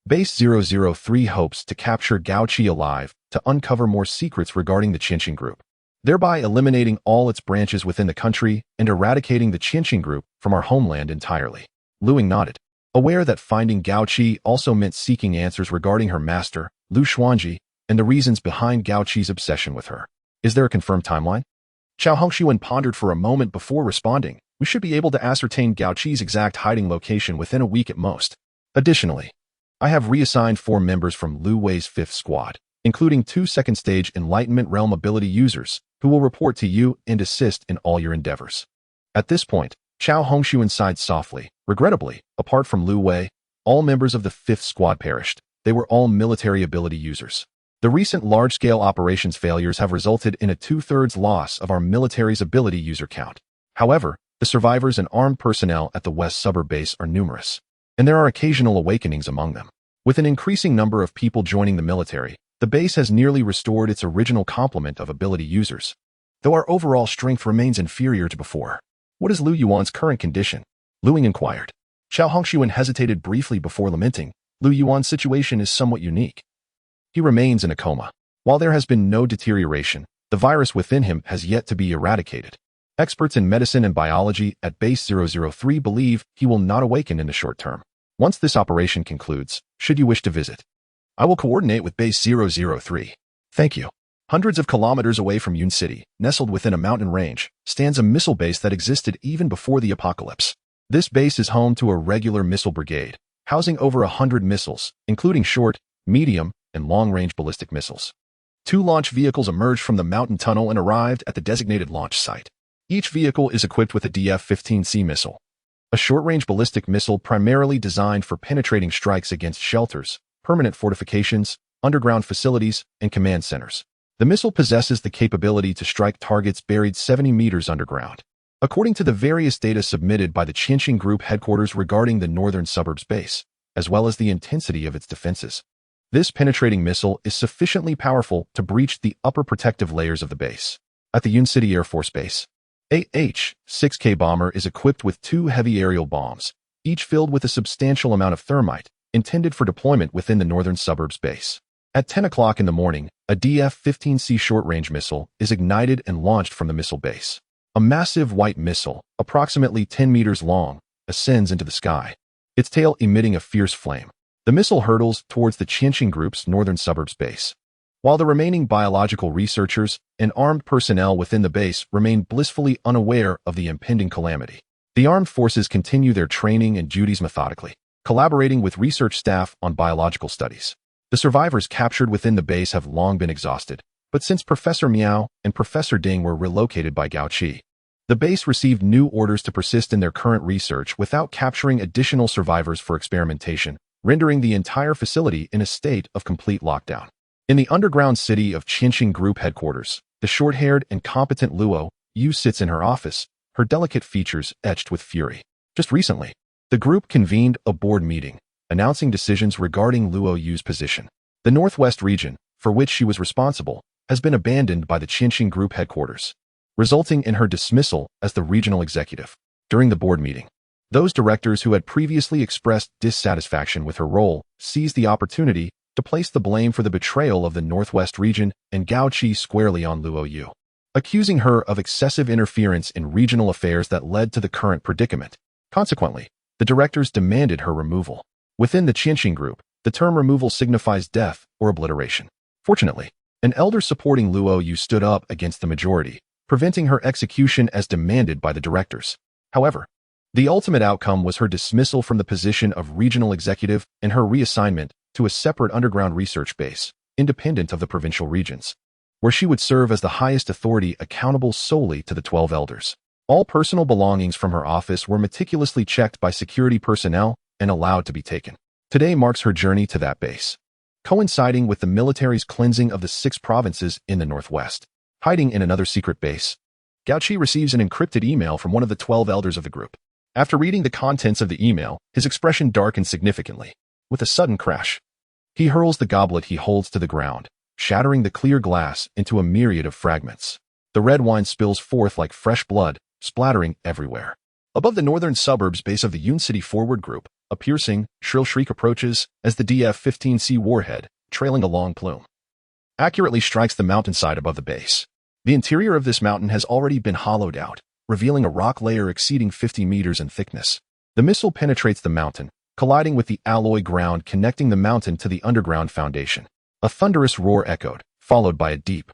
Base 003 hopes to capture Gao Qi alive to uncover more secrets regarding the Qinxin group, thereby eliminating all its branches within the country and eradicating the Qinxin group from our homeland entirely. Lu Ying nodded, aware that finding Gao Qi also meant seeking answers regarding her master, Lu Xuanji, and the reasons behind Gao Qi's obsession with her. Is there a confirmed timeline? Chao Hongxuan pondered for a moment before responding. We should be able to ascertain Gao Qi's exact hiding location within a week at most. Additionally, I have reassigned 4 members from Lu Wei's 5th squad, including 2 second-stage Enlightenment Realm ability users, who will report to you and assist in all your endeavors. At this point, Chao Hongxuan sighed softly. Regrettably, apart from Lu Wei, all members of the 5th squad perished. They were all military ability users. The recent large-scale operations failures have resulted in a 2/3 loss of our military's ability user count. However, the survivors and armed personnel at the West Suburb base are numerous, and there are occasional awakenings among them. With an increasing number of people joining the military, the base has nearly restored its original complement of ability users, though our overall strength remains inferior to before. What is Lu Yuan's current condition? Lu Ying inquired. Chao Hongxuan hesitated briefly before lamenting. Lu Yuan's situation is somewhat unique. He remains in a coma. While there has been no deterioration, the virus within him has yet to be eradicated. Experts in medicine and biology at Base 003 believe he will not awaken in the short term. Once this operation concludes, should you wish to visit, I will coordinate with Base 003. Thank you. Hundreds of kilometers away from Ying City, nestled within a mountain range, stands a missile base that existed even before the apocalypse. This base is home to a regular missile brigade, housing over 100 missiles, including short, medium, and long-range ballistic missiles. 2 launch vehicles emerged from the mountain tunnel and arrived at the designated launch site. Each vehicle is equipped with a DF-15C missile, a short-range ballistic missile primarily designed for penetrating strikes against shelters, permanent fortifications, underground facilities, and command centers. The missile possesses the capability to strike targets buried 70 meters underground. According to the various data submitted by the Qinxin Group headquarters regarding the northern suburbs base, as well as the intensity of its defenses, this penetrating missile is sufficiently powerful to breach the upper protective layers of the base. At the Ying City Air Force Base, a H-6K bomber is equipped with 2 heavy aerial bombs, each filled with a substantial amount of thermite, intended for deployment within the northern suburbs base. At 10 o'clock in the morning, a DF-15C short-range missile is ignited and launched from the missile base. A massive white missile, approximately 10 meters long, ascends into the sky, its tail emitting a fierce flame. The missile hurtles towards the Qinxin Group's northern suburbs base, while the remaining biological researchers and armed personnel within the base remain blissfully unaware of the impending calamity. The armed forces continue their training and duties methodically, collaborating with research staff on biological studies. The survivors captured within the base have long been exhausted, but since Professor Miao and Professor Ding were relocated by Gao Qi, The base received new orders to persist in their current research without capturing additional survivors for experimentation, rendering the entire facility in a state of complete lockdown. In the underground city of Qinxing Group headquarters, the short-haired and competent Luo Yu sits in her office, her delicate features etched with fury. Just recently, the group convened a board meeting, announcing decisions regarding Luo Yu's position. The Northwest region, for which she was responsible, has been abandoned by the Qinxing Group headquarters, resulting in her dismissal as the regional executive. During the board meeting, those directors who had previously expressed dissatisfaction with her role seized the opportunity to place the blame for the betrayal of the Northwest region and Gao Qi squarely on Luo Yu, accusing her of excessive interference in regional affairs that led to the current predicament. Consequently, the directors demanded her removal. Within the Qinxing Group, the term removal signifies death or obliteration. Fortunately, an elder supporting Luo Yu stood up against the majority, preventing her execution as demanded by the directors. However, the ultimate outcome was her dismissal from the position of regional executive and her reassignment to a separate underground research base, independent of the provincial regions, where she would serve as the highest authority accountable solely to the 12 elders. All personal belongings from her office were meticulously checked by security personnel and allowed to be taken. Today marks her journey to that base, coinciding with the military's cleansing of the 6 provinces in the Northwest. Hiding in another secret base, Gao Qi receives an encrypted email from one of the 12 elders of the group. After reading the contents of the email, his expression darkened significantly. With a sudden crash, he hurls the goblet he holds to the ground, shattering the clear glass into a myriad of fragments. The red wine spills forth like fresh blood, splattering everywhere. Above the northern suburbs base of the Yun City Forward Group, a piercing, shrill shriek approaches as the DF-15C warhead, trailing a long plume, accurately strikes the mountainside above the base. The interior of this mountain has already been hollowed out, revealing a rock layer exceeding 50 meters in thickness. The missile penetrates the mountain, colliding with the alloy ground connecting the mountain to the underground foundation. A thunderous roar echoed, followed by a deep,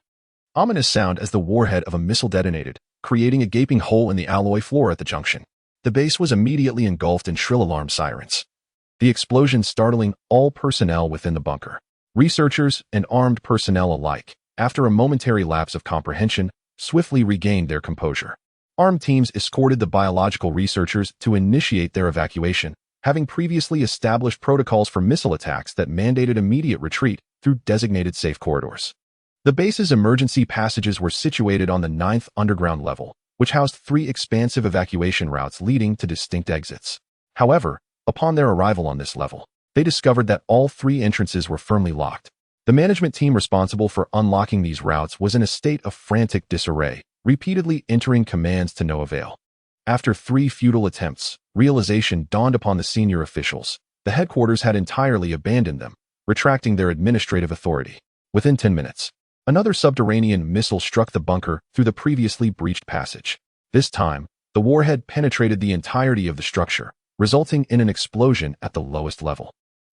ominous sound as the warhead of a missile detonated, creating a gaping hole in the alloy floor at the junction. The base was immediately engulfed in shrill alarm sirens, the explosion startling all personnel within the bunker. Researchers and armed personnel alike, after a momentary lapse of comprehension, swiftly regained their composure. Armed teams escorted the biological researchers to initiate their evacuation, having previously established protocols for missile attacks that mandated immediate retreat through designated safe corridors. The base's emergency passages were situated on the 9th underground level, which housed 3 expansive evacuation routes leading to distinct exits. However, upon their arrival on this level, they discovered that all 3 entrances were firmly locked. The management team responsible for unlocking these routes was in a state of frantic disarray, repeatedly entering commands to no avail. After 3 futile attempts, realization dawned upon the senior officials. The headquarters had entirely abandoned them, retracting their administrative authority. Within 10 minutes, another subterranean missile struck the bunker through the previously breached passage. This time, the warhead penetrated the entirety of the structure, resulting in an explosion at the lowest level.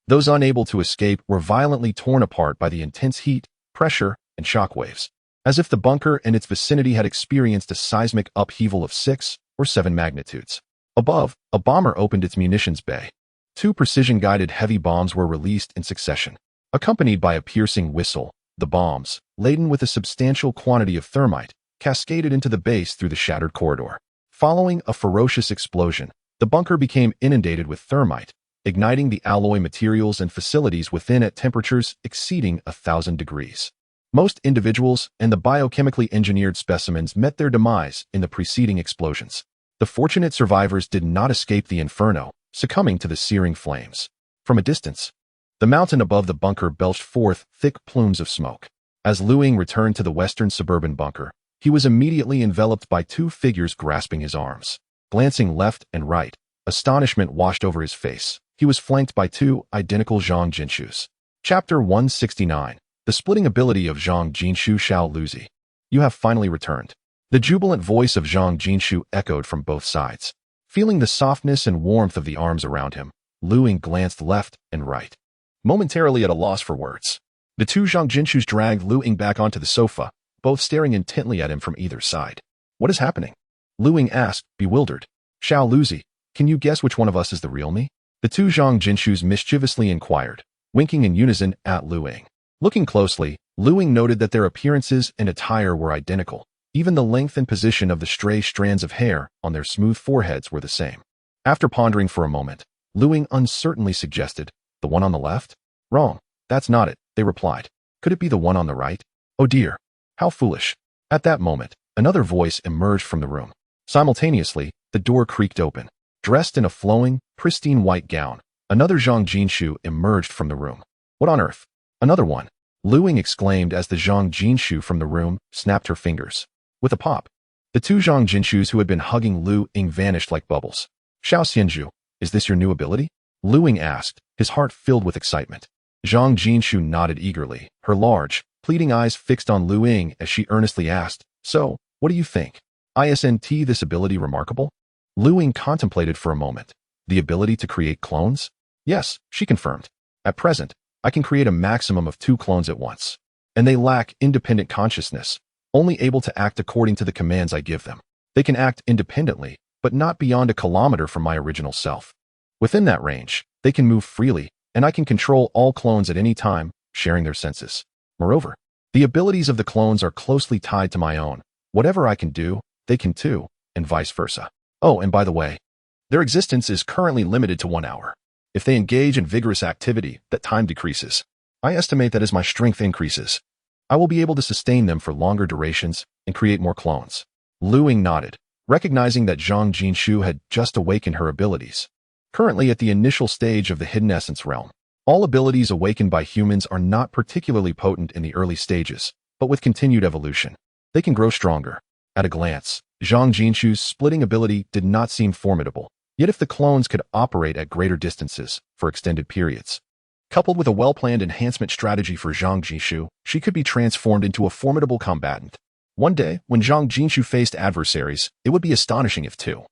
Those unable to escape were violently torn apart by the intense heat, pressure, and shockwaves, as if the bunker and its vicinity had experienced a seismic upheaval of 6 or 7 magnitudes. Above, a bomber opened its munitions bay. 2 precision-guided heavy bombs were released in succession. Accompanied by a piercing whistle, the bombs, laden with a substantial quantity of thermite, cascaded into the base through the shattered corridor. Following a ferocious explosion, the bunker became inundated with thermite, igniting the alloy materials and facilities within at temperatures exceeding 1,000 degrees. Most individuals and the biochemically engineered specimens met their demise in the preceding explosions. The fortunate survivors did not escape the inferno, succumbing to the searing flames. From a distance, the mountain above the bunker belched forth thick plumes of smoke. As Ying returned to the western suburban bunker, he was immediately enveloped by 2 figures grasping his arms. Glancing left and right, astonishment washed over his face. He was flanked by 2 identical Zhang Jinshus. Chapter 169. The splitting ability of Zhang Jinshu Xiao Luzi. You have finally returned. The jubilant voice of Zhang Jinshu echoed from both sides. Feeling the softness and warmth of the arms around him, Ying glanced left and right, momentarily at a loss for words. The 2 Zhang Jinshus dragged Ying back onto the sofa, both staring intently at him from either side. What is happening? Ying asked, bewildered. Xiao Luzi, can you guess which one of us is the real me? The 2 Zhang Jinshus mischievously inquired, winking in unison at Ying. Looking closely, Ying noted that their appearances and attire were identical, Even the length and position of the stray strands of hair on their smooth foreheads were the same. After pondering for a moment, Lu Ying uncertainly suggested, "The one on the left?" "Wrong. That's not it," they replied. "Could it be the one on the right?" "Oh dear. How foolish." At that moment, another voice emerged from the room. Simultaneously, the door creaked open. Dressed in a flowing, pristine white gown, another Zhang Jinshu emerged from the room. "What on earth?" "Another one," Lu Ying exclaimed as the Zhang Jinshu from the room snapped her fingers. With a pop, the two Zhang Jinshus who had been hugging Lu Ying vanished like bubbles. "Xiao Xianzhu, is this your new ability?" Lu Ying asked, his heart filled with excitement. Zhang Jinshu nodded eagerly, her large, pleading eyes fixed on Lu Ying as she earnestly asked, "So, what do you think? Isn't this ability remarkable?" Lu Ying contemplated for a moment. "The ability to create clones?" "Yes," she confirmed. "At present, I can create a maximum of 2 clones at once. And they lack independent consciousness, only able to act according to the commands I give them. They can act independently, but not beyond a kilometer from my original self. Within that range, they can move freely, and I can control all clones at any time, sharing their senses. Moreover, the abilities of the clones are closely tied to my own. Whatever I can do, they can too, and vice versa. Oh, and by the way, their existence is currently limited to 1 hour. If they engage in vigorous activity, that time decreases. I estimate that as my strength increases, I will be able to sustain them for longer durations and create more clones." Lu Ying nodded, recognizing that Zhang Jinshu had just awakened her abilities. Currently at the initial stage of the hidden essence realm, all abilities awakened by humans are not particularly potent in the early stages, but with continued evolution, they can grow stronger. At a glance, Zhang Jinshu's splitting ability did not seem formidable, yet if the clones could operate at greater distances for extended periods, coupled with a well-planned enhancement strategy for Zhang Jinshu, she could be transformed into a formidable combatant. One day, when Zhang Jinshu faced adversaries, it would be astonishing if 2,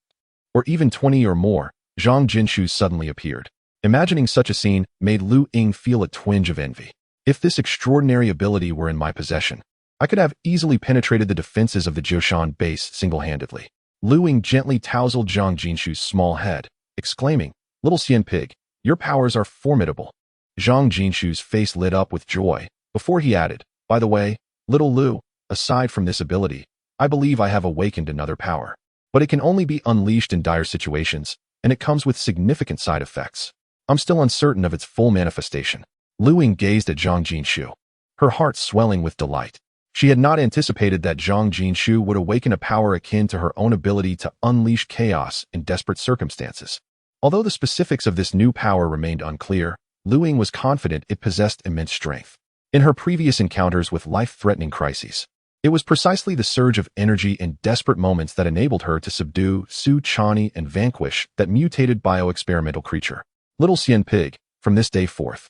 or even 20 or more, Zhang Jinshu suddenly appeared. Imagining such a scene made Lu Ying feel a twinge of envy. If this extraordinary ability were in my possession, I could have easily penetrated the defenses of the Jiushan base single-handedly. Lu Ying gently tousled Zhang Jinshu's small head, exclaiming, "Little Xian Pig, your powers are formidable." Zhang Jinshu's face lit up with joy, before he added, "By the way, little Lu, aside from this ability, I believe I have awakened another power. But it can only be unleashed in dire situations, and it comes with significant side effects. I'm still uncertain of its full manifestation." Lu Ying gazed at Zhang Jinshu, her heart swelling with delight. She had not anticipated that Zhang Jinshu would awaken a power akin to her own ability to unleash chaos in desperate circumstances. Although the specifics of this new power remained unclear, Lu Ying was confident it possessed immense strength. In her previous encounters with life-threatening crises, it was precisely the surge of energy in desperate moments that enabled her to subdue Su Chani and vanquish that mutated bioexperimental creature. "Little Xian Pig, from this day forth,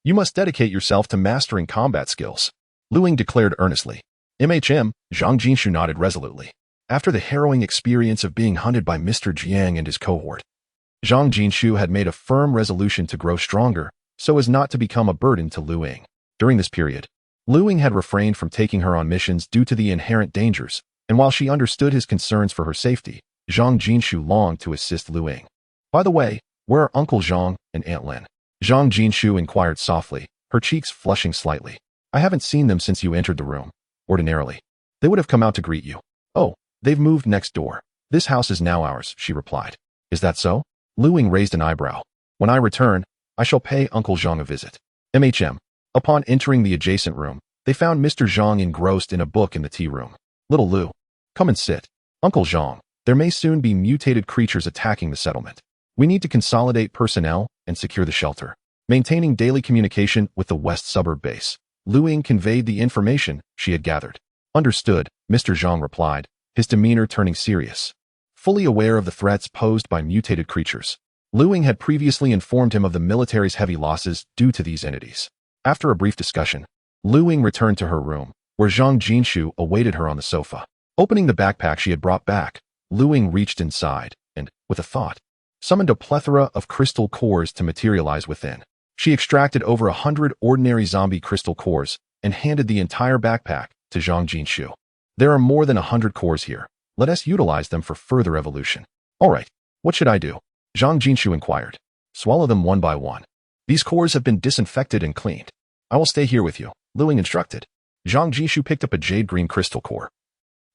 you must dedicate yourself to mastering combat skills," Lu Ying declared earnestly. Zhang Jinshu nodded resolutely. After the harrowing experience of being hunted by Mr. Jiang and his cohort, Zhang Jinshu had made a firm resolution to grow stronger so as not to become a burden to Lu Ying. During this period, Lu Ying had refrained from taking her on missions due to the inherent dangers, and while she understood his concerns for her safety, Zhang Jinshu longed to assist Lu Ying. "By the way, where are Uncle Zhang and Aunt Lin?" Zhang Jinshu inquired softly, her cheeks flushing slightly. "I haven't seen them since you entered the room. Ordinarily, they would have come out to greet you." "Oh, they've moved next door. This house is now ours," she replied. "Is that so?" Lu Ying raised an eyebrow. "When I return, I shall pay Uncle Zhang a visit." Upon entering the adjacent room, they found Mr. Zhang engrossed in a book in the tea room. "Little Lu, come and sit." "Uncle Zhang, there may soon be mutated creatures attacking the settlement. We need to consolidate personnel and secure the shelter. Maintaining daily communication with the West Suburb base." Lu Ying conveyed the information she had gathered. "Understood," Mr. Zhang replied, his demeanor turning serious. Fully aware of the threats posed by mutated creatures, Lu Ying had previously informed him of the military's heavy losses due to these entities. After a brief discussion, Lu Ying returned to her room, where Zhang Jinshu awaited her on the sofa. Opening the backpack she had brought back, Lu Ying reached inside and, with a thought, summoned a plethora of crystal cores to materialize within. She extracted over 100 ordinary zombie crystal cores and handed the entire backpack to Zhang Jinshu. "There are more than 100 cores here. Let us utilize them for further evolution." "All right, what should I do?" Zhang Jinshu inquired. "Swallow them one by one. These cores have been disinfected and cleaned. I will stay here with you," Lu Ying instructed. Zhang Jinshu picked up a jade green crystal core.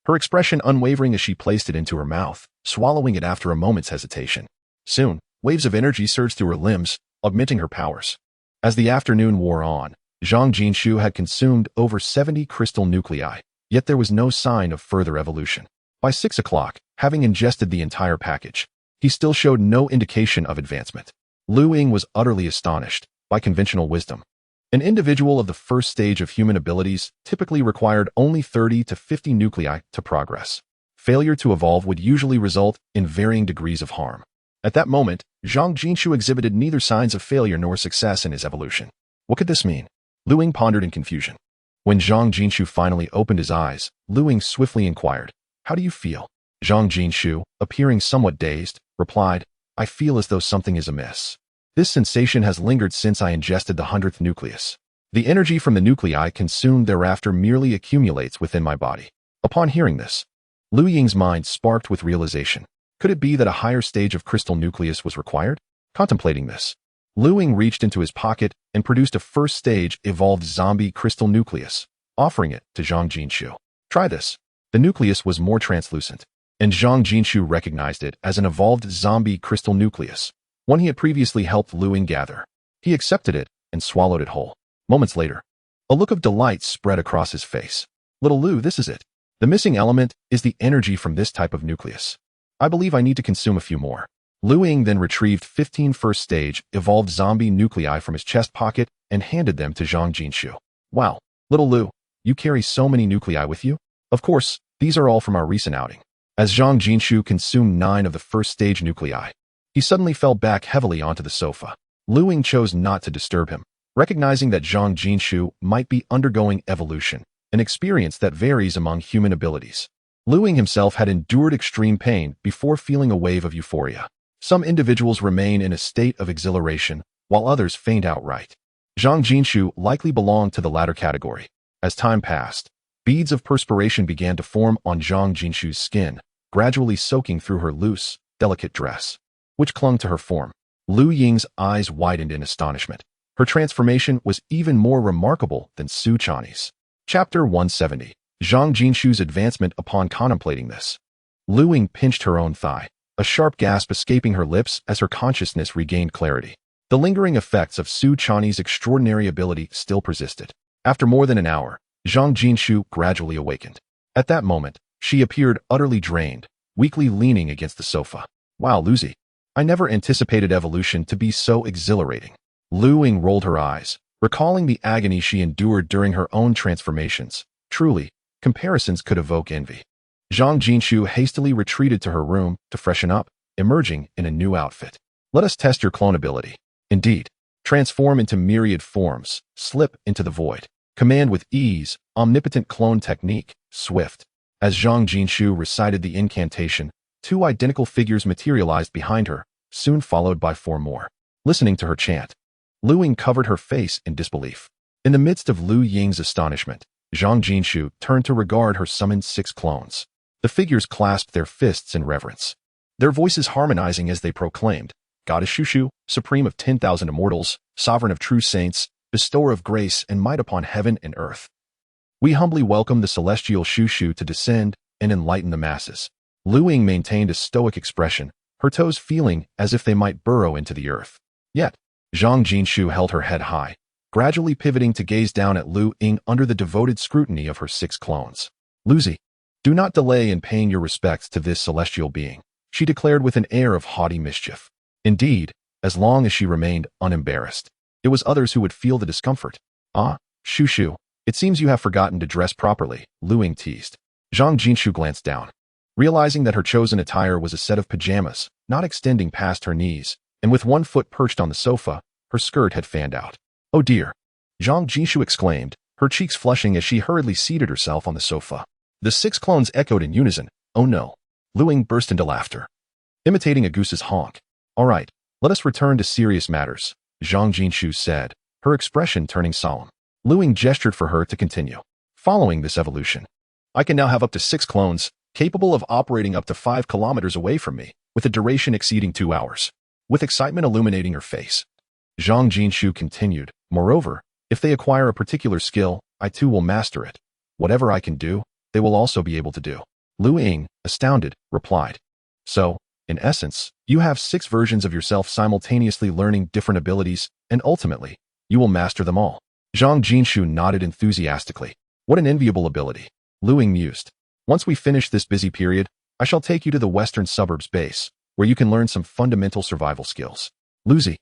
her expression unwavering as she placed it into her mouth, swallowing it after a moment's hesitation. Soon, waves of energy surged through her limbs, augmenting her powers. As the afternoon wore on, Zhang Jinshu had consumed over 70 crystal nuclei, yet there was no sign of further evolution. By 6 o'clock, having ingested the entire package, he still showed no indication of advancement. Lu Ying was utterly astonished by conventional wisdom. An individual of the first stage of human abilities typically required only 30 to 50 nuclei to progress. Failure to evolve would usually result in varying degrees of harm. At that moment, Zhang Jinshu exhibited neither signs of failure nor success in his evolution. What could this mean? Lu Ying pondered in confusion. When Zhang Jinshu finally opened his eyes, Lu Ying swiftly inquired, "How do you feel?" Zhang Jinshu, appearing somewhat dazed, replied, "I feel as though something is amiss. This sensation has lingered since I ingested the 100th nucleus. The energy from the nuclei consumed thereafter merely accumulates within my body." Upon hearing this, Lu Ying's mind sparked with realization. Could it be that a higher stage of crystal nucleus was required? Contemplating this, Lu Ying reached into his pocket and produced a first-stage evolved zombie crystal nucleus, offering it to Zhang Jinshu. "Try this." The nucleus was more translucent, and Zhang Jinshu recognized it as an evolved zombie crystal nucleus, one he had previously helped Lu Ying gather. He accepted it and swallowed it whole. Moments later, a look of delight spread across his face. "Little Lu, this is it. The missing element is the energy from this type of nucleus. I believe I need to consume a few more." Lu Ying then retrieved 15 first-stage evolved zombie nuclei from his chest pocket and handed them to Zhang Jinshu. "Wow, little Lu, you carry so many nuclei with you? Of course, these are all from our recent outing." As Zhang Jinshu consumed 9 of the first-stage nuclei, he suddenly fell back heavily onto the sofa. Lu Ying chose not to disturb him, recognizing that Zhang Jinshu might be undergoing evolution, an experience that varies among human abilities. Lu Ying himself had endured extreme pain before feeling a wave of euphoria. Some individuals remain in a state of exhilaration, while others faint outright. Zhang Jinshu likely belonged to the latter category. As time passed, beads of perspiration began to form on Zhang Jinshu's skin, gradually soaking through her loose, delicate dress, which clung to her form. Lu Ying's eyes widened in astonishment. Her transformation was even more remarkable than Su Chani's. Chapter 170. Zhang Jinshu's advancement upon contemplating this. Lu Ying pinched her own thigh, a sharp gasp escaping her lips as her consciousness regained clarity. The lingering effects of Su Chani's extraordinary ability still persisted. After more than an hour, Zhang Jinshu gradually awakened. At that moment, she appeared utterly drained, weakly leaning against the sofa. "Wow, Luzi, I never anticipated evolution to be so exhilarating." Lu Ying rolled her eyes, recalling the agony she endured during her own transformations. Truly, comparisons could evoke envy. Zhang Jinshu hastily retreated to her room to freshen up, emerging in a new outfit. "Let us test your clone ability." Indeed, transform into myriad forms, slip into the void. Command with ease, omnipotent clone technique, swift. As Zhang Jinshu recited the incantation, 2 identical figures materialized behind her, soon followed by 4 more. Listening to her chant, Lu Ying covered her face in disbelief. In the midst of Lu Ying's astonishment, Zhang Jinshu turned to regard her summoned 6 clones. The figures clasped their fists in reverence, their voices harmonizing as they proclaimed, "Goddess Shushu, supreme of 10,000 immortals, sovereign of true saints, bestower of grace and might upon heaven and earth. We humbly welcome the celestial Shushu to descend and enlighten the masses." Lu Ying maintained a stoic expression, her toes feeling as if they might burrow into the earth. Yet, Zhang Jinshu held her head high, gradually pivoting to gaze down at Lu Ying under the devoted scrutiny of her 6 clones. "Luzi, do not delay in paying your respects to this celestial being," she declared with an air of haughty mischief. Indeed, as long as she remained unembarrassed, it was others who would feel the discomfort. "Ah, Shushu, it seems you have forgotten to dress properly," Lu Ying teased. Zhang Jinshu glanced down, realizing that her chosen attire was a set of pajamas, not extending past her knees, and with one foot perched on the sofa, her skirt had fanned out. "Oh dear," Zhang Jinshu exclaimed, her cheeks flushing as she hurriedly seated herself on the sofa. The 6 clones echoed in unison, "Oh no." Lu Ying burst into laughter, imitating a goose's honk. "All right, let us return to serious matters," Zhang Jinshu said, her expression turning solemn. Lu Ying gestured for her to continue. "Following this evolution, I can now have up to 6 clones, capable of operating up to 5 kilometers away from me, with a duration exceeding 2 hours. With excitement illuminating her face, Zhang Jinshu continued, "Moreover, if they acquire a particular skill, I too will master it. Whatever I can do, they will also be able to do." Lu Ying, astounded, replied. So, in essence, you have 6 versions of yourself simultaneously learning different abilities, and ultimately, you will master them all. Zhang Jinshu nodded enthusiastically. What an enviable ability. Lu Ying mused. Once we finish this busy period, I shall take you to the western suburbs base, where you can learn some fundamental survival skills. Luzi,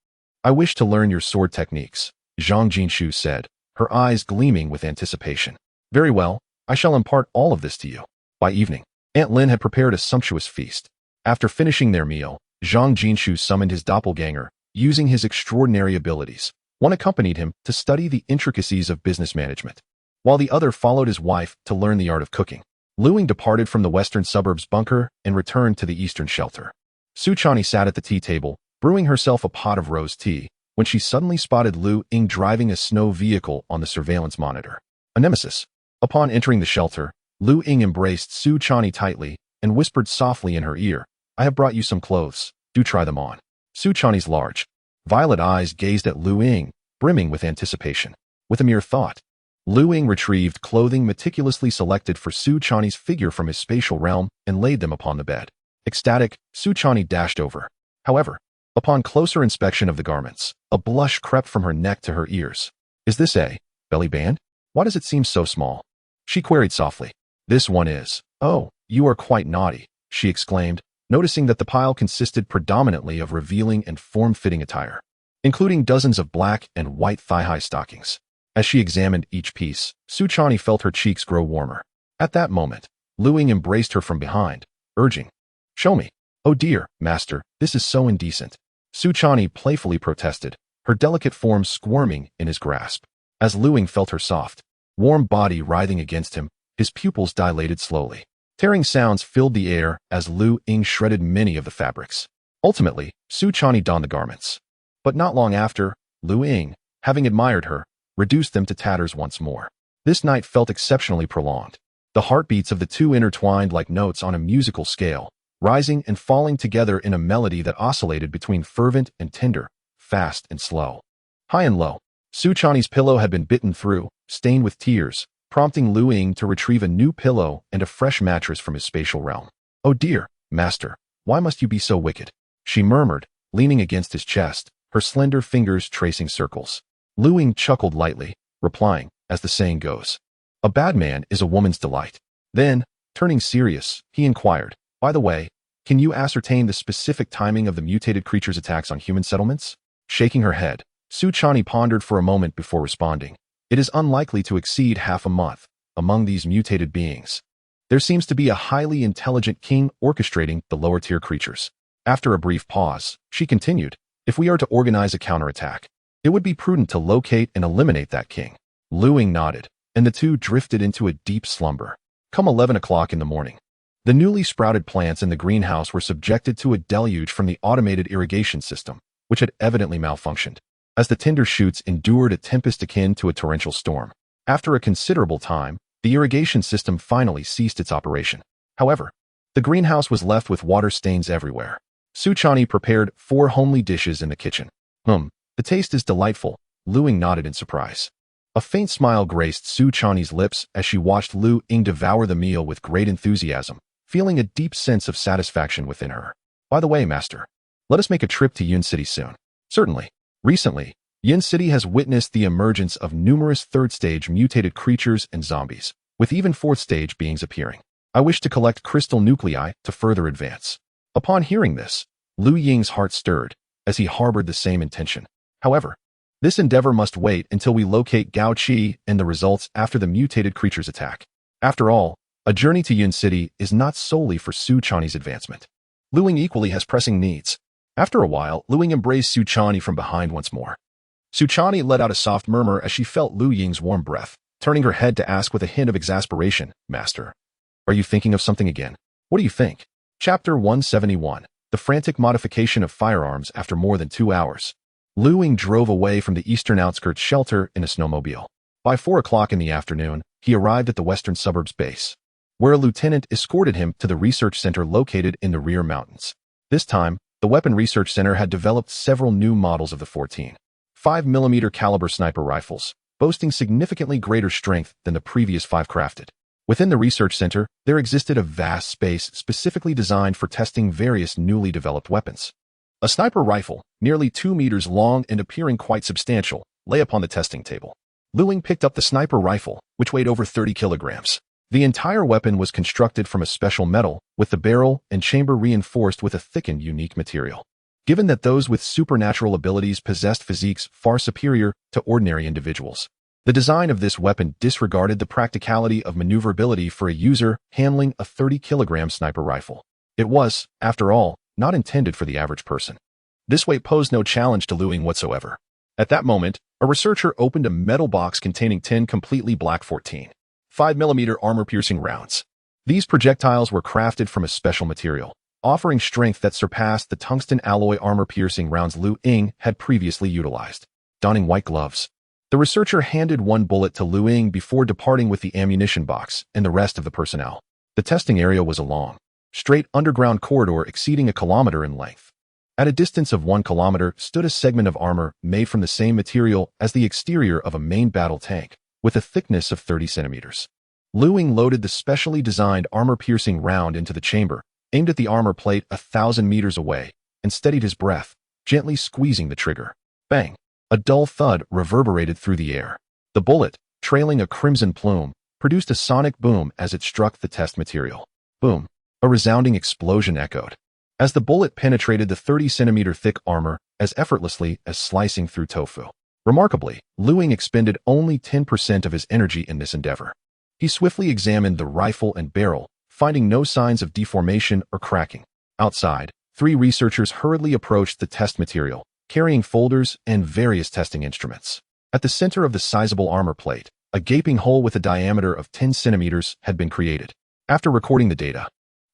I wish to learn your sword techniques, Zhang Jinshu said, her eyes gleaming with anticipation. Very well, I shall impart all of this to you. By evening, Aunt Lin had prepared a sumptuous feast. After finishing their meal, Zhang Jinshu summoned his doppelganger, using his extraordinary abilities. One accompanied him to study the intricacies of business management, while the other followed his wife to learn the art of cooking. Lu Ying departed from the western suburbs bunker and returned to the eastern shelter. Su Chani sat at the tea table, brewing herself a pot of rose tea, when she suddenly spotted Lu Ying driving a snow vehicle on the surveillance monitor. A nemesis. Upon entering the shelter, Lu Ying embraced Su Chani tightly and whispered softly in her ear, I have brought you some clothes, do try them on. Su Chani's large, violet eyes gazed at Lu Ying, brimming with anticipation. With a mere thought, Lu Ying retrieved clothing meticulously selected for Su Chani's figure from his spatial realm and laid them upon the bed. Ecstatic, Su Chani dashed over. However, upon closer inspection of the garments, a blush crept from her neck to her ears. Is this a belly band? Why does it seem so small? She queried softly. This one is. Oh, you are quite naughty, she exclaimed, noticing that the pile consisted predominantly of revealing and form-fitting attire, including dozens of black and white thigh-high stockings. As she examined each piece, Su Chani felt her cheeks grow warmer. At that moment, Lu Ying embraced her from behind, urging, Show me. Oh dear, master, this is so indecent. Su Chani playfully protested, her delicate form squirming in his grasp. As Lu Ying felt her soft, warm body writhing against him, his pupils dilated slowly. Tearing sounds filled the air as Lu Ying shredded many of the fabrics. Ultimately, Su Chani donned the garments. But not long after, Lu Ying, having admired her, reduced them to tatters once more. This night felt exceptionally prolonged. The heartbeats of the two intertwined like notes on a musical scale, rising and falling together in a melody that oscillated between fervent and tender, fast and slow. High and low, Su Chani's pillow had been bitten through, stained with tears, prompting Lu Ying to retrieve a new pillow and a fresh mattress from his spatial realm. Oh dear, master, why must you be so wicked? She murmured, leaning against his chest, her slender fingers tracing circles. Lu Ying chuckled lightly, replying, as the saying goes, a bad man is a woman's delight. Then, turning serious, he inquired, by the way, can you ascertain the specific timing of the mutated creature's attacks on human settlements? Shaking her head, Su Chani pondered for a moment before responding. It is unlikely to exceed half a month. Among these mutated beings, there seems to be a highly intelligent king orchestrating the lower-tier creatures. After a brief pause, she continued, if we are to organize a counterattack, it would be prudent to locate and eliminate that king. Lu Ying nodded, and the two drifted into a deep slumber. Come 11 o'clock in the morning, the newly sprouted plants in the greenhouse were subjected to a deluge from the automated irrigation system, which had evidently malfunctioned. As the tender shoots endured a tempest akin to a torrential storm, after a considerable time, the irrigation system finally ceased its operation. However, the greenhouse was left with water stains everywhere. Su Chani prepared 4 homely dishes in the kitchen. The taste is delightful, Lu Ying nodded in surprise. A faint smile graced Su Chani's lips as she watched Lu Ying devour the meal with great enthusiasm, feeling a deep sense of satisfaction within her. By the way, master, let us make a trip to Yun City soon. Certainly. Recently, Yin City has witnessed the emergence of numerous third-stage mutated creatures and zombies, with even fourth-stage beings appearing. I wish to collect crystal nuclei to further advance. Upon hearing this, Lu Ying's heart stirred, as he harbored the same intention. However, this endeavor must wait until we locate Gao Qi and the results after the mutated creature's attack. After all, a journey to Yun City is not solely for Su Chani's advancement. Lu Ying equally has pressing needs. After a while, Lu Ying embraced Su Chani from behind once more. Su Chani let out a soft murmur as she felt Lu Ying's warm breath, turning her head to ask with a hint of exasperation, Master, are you thinking of something again? What do you think? Chapter 171, The Frantic Modification of Firearms After More Than 2 Hours. Lu Ying drove away from the eastern outskirts shelter in a snowmobile. By 4 o'clock in the afternoon, he arrived at the western suburbs base, where a lieutenant escorted him to the research center located in the rear mountains. This time, the Weapon Research Center had developed several new models of the 14.5mm caliber sniper rifles, boasting significantly greater strength than the previous 5 crafted. Within the research center, there existed a vast space specifically designed for testing various newly developed weapons. A sniper rifle, nearly 2 meters long and appearing quite substantial, lay upon the testing table. Lu Ying picked up the sniper rifle, which weighed over 30 kilograms. The entire weapon was constructed from a special metal, with the barrel and chamber reinforced with a thickened, unique material. Given that those with supernatural abilities possessed physiques far superior to ordinary individuals, the design of this weapon disregarded the practicality of maneuverability for a user handling a 30-kilogram sniper rifle. It was, after all, not intended for the average person. This weight posed no challenge to Lu Ying whatsoever. At that moment, a researcher opened a metal box containing 10 completely black 14.5mm armor-piercing rounds. These projectiles were crafted from a special material, offering strength that surpassed the tungsten alloy armor-piercing rounds Lu Ying had previously utilized. Donning white gloves, the researcher handed one bullet to Lu Ying before departing with the ammunition box and the rest of the personnel. The testing area was a long, straight underground corridor exceeding 1 kilometer in length. At a distance of 1 kilometer stood a segment of armor made from the same material as the exterior of a main battle tank, with a thickness of 30 centimeters. Lu Ying loaded the specially designed armor-piercing round into the chamber, aimed at the armor plate 1,000 meters away, and steadied his breath, gently squeezing the trigger. Bang! A dull thud reverberated through the air. The bullet, trailing a crimson plume, produced a sonic boom as it struck the test material. Boom! A resounding explosion echoed, as the bullet penetrated the 30-centimeter thick armor as effortlessly as slicing through tofu. Remarkably, Lu Ying expended only 10% of his energy in this endeavor. He swiftly examined the rifle and barrel, finding no signs of deformation or cracking. Outside, 3 researchers hurriedly approached the test material, carrying folders and various testing instruments. At the center of the sizable armor plate, a gaping hole with a diameter of 10 centimeters had been created. After recording the data,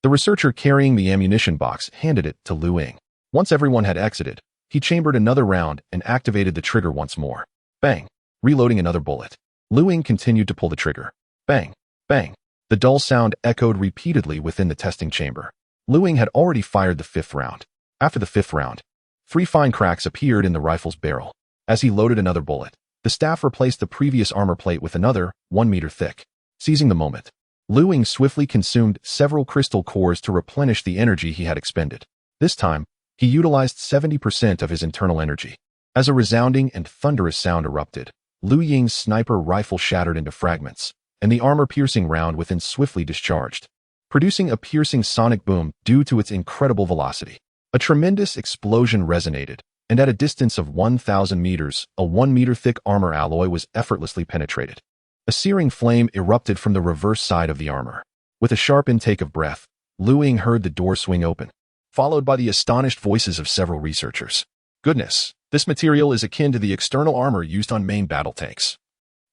the researcher carrying the ammunition box handed it to Lu Ying. Once everyone had exited, he chambered another round and activated the trigger once more. Bang! Reloading another bullet. Lu Ying continued to pull the trigger. Bang! Bang! The dull sound echoed repeatedly within the testing chamber. Lu Ying had already fired the 5th round. After the 5th round, 3 fine cracks appeared in the rifle's barrel. As he loaded another bullet, the staff replaced the previous armor plate with another, 1 meter thick. Seizing the moment, Lu Ying swiftly consumed several crystal cores to replenish the energy he had expended. This time, he utilized 70% of his internal energy. As a resounding and thunderous sound erupted, Lu Ying's sniper rifle shattered into fragments, and the armor-piercing round within swiftly discharged, producing a piercing sonic boom due to its incredible velocity. A tremendous explosion resonated, and at a distance of 1,000 meters, a 1-meter-thick armor alloy was effortlessly penetrated. A searing flame erupted from the reverse side of the armor. With a sharp intake of breath, Lu Ying heard the door swing open, followed by the astonished voices of several researchers. Goodness, this material is akin to the external armor used on main battle tanks,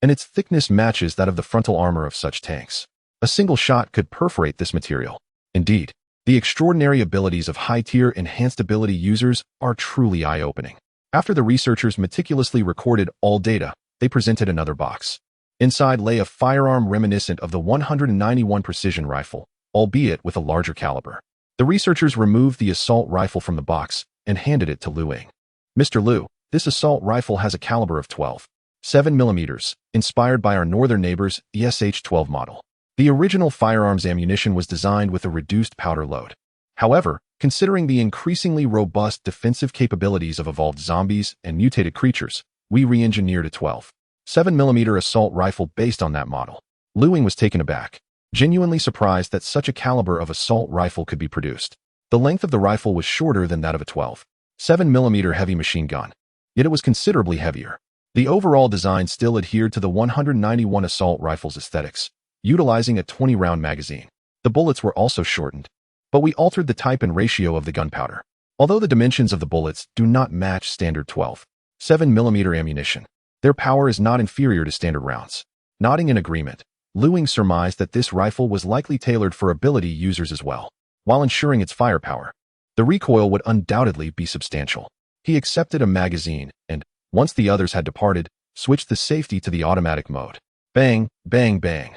and its thickness matches that of the frontal armor of such tanks. A single shot could perforate this material. Indeed, the extraordinary abilities of high-tier enhanced ability users are truly eye-opening. After the researchers meticulously recorded all data, they presented another box. Inside lay a firearm reminiscent of the 191 precision rifle, albeit with a larger caliber. The researchers removed the assault rifle from the box and handed it to Lu Ying. Mr. Lu, this assault rifle has a caliber of 12.7 millimeters, inspired by our northern neighbor's ESH-12 model. The original firearms ammunition was designed with a reduced powder load. However, considering the increasingly robust defensive capabilities of evolved zombies and mutated creatures, we re-engineered a 12.7mm assault rifle based on that model. Lu Ying was taken aback, genuinely surprised that such a caliber of assault rifle could be produced. The length of the rifle was shorter than that of a 12.7mm heavy machine gun, yet it was considerably heavier. The overall design still adhered to the 191 assault rifle's aesthetics, utilizing a 20-round magazine. The bullets were also shortened, but we altered the type and ratio of the gunpowder. Although the dimensions of the bullets do not match standard 12.7mm ammunition, their power is not inferior to standard rounds. Nodding in agreement, Lu Ying surmised that this rifle was likely tailored for ability users as well. While ensuring its firepower, the recoil would undoubtedly be substantial. He accepted a magazine and, once the others had departed, switched the safety to the automatic mode. Bang, bang, bang.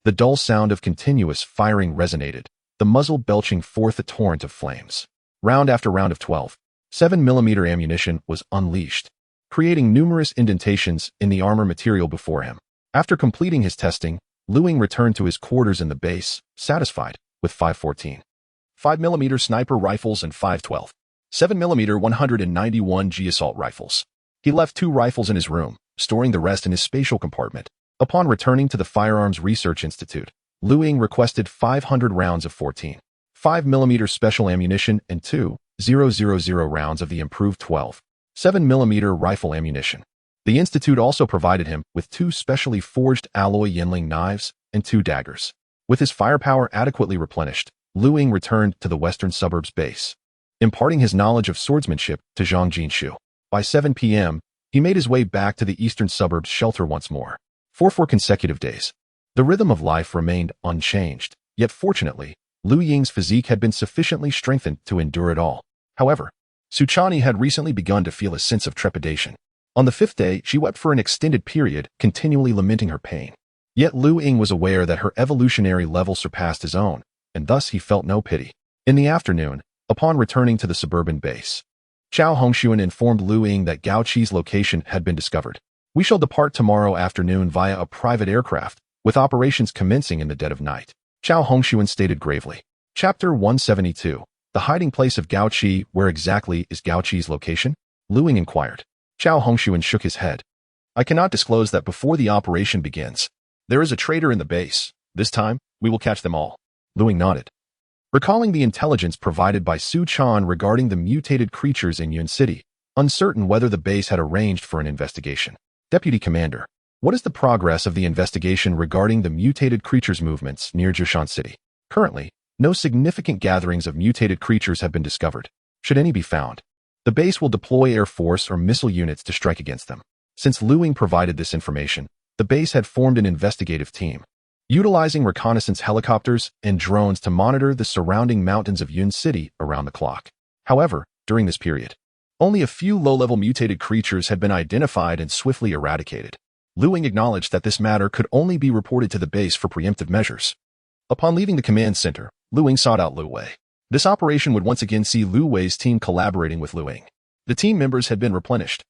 The dull sound of continuous firing resonated, the muzzle belching forth a torrent of flames. Round after round of 12.7mm ammunition was unleashed, creating numerous indentations in the armor material before him. After completing his testing, Lu Ying returned to his quarters in the base, satisfied, with 514. 5mm sniper rifles and 512. 7mm 191G assault rifles. He left 2 rifles in his room, storing the rest in his spatial compartment. Upon returning to the Firearms Research Institute, Lu Ying requested 500 rounds of 14. 5mm special ammunition and 2,000 rounds of the improved 12.7mm rifle ammunition. The Institute also provided him with 2 specially forged alloy Yinling knives and 2 daggers. With his firepower adequately replenished, Lu Ying returned to the western suburbs base, imparting his knowledge of swordsmanship to Zhang Jinshu. By 7 p.m., he made his way back to the eastern suburbs shelter once more. For 4 consecutive days, the rhythm of life remained unchanged, yet fortunately, Lu Ying's physique had been sufficiently strengthened to endure it all. However, Suchani had recently begun to feel a sense of trepidation. On the 5th day, she wept for an extended period, continually lamenting her pain. Yet Lu Ying was aware that her evolutionary level surpassed his own, and thus he felt no pity. In the afternoon, upon returning to the suburban base, Zhao Hongxuan informed Lu Ying that Gao Qi's location had been discovered. We shall depart tomorrow afternoon via a private aircraft, with operations commencing in the dead of night, Zhao Hongxuan stated gravely. Chapter 172. The hiding place of Gao Qi. Where exactly is Gao Qi's location? Lu Ying inquired. Zhao Hongxuan shook his head. I cannot disclose that before the operation begins. There is a traitor in the base. This time, we will catch them all. Lu Ying nodded. Recalling the intelligence provided by Su Chan regarding the mutated creatures in Yun City, uncertain whether the base had arranged for an investigation. Deputy Commander, what is the progress of the investigation regarding the mutated creatures' movements near Jushan City? Currently, no significant gatherings of mutated creatures have been discovered. Should any be found, the base will deploy air force or missile units to strike against them. Since Lu Ying provided this information, the base had formed an investigative team, utilizing reconnaissance helicopters and drones to monitor the surrounding mountains of Yun City around the clock. However, during this period, only a few low-level mutated creatures had been identified and swiftly eradicated. Lu Ying acknowledged that this matter could only be reported to the base for preemptive measures. Upon leaving the command center, Lu Ying sought out Lu Wei. This operation would once again see Lu Wei's team collaborating with Lu Ying. The team members had been replenished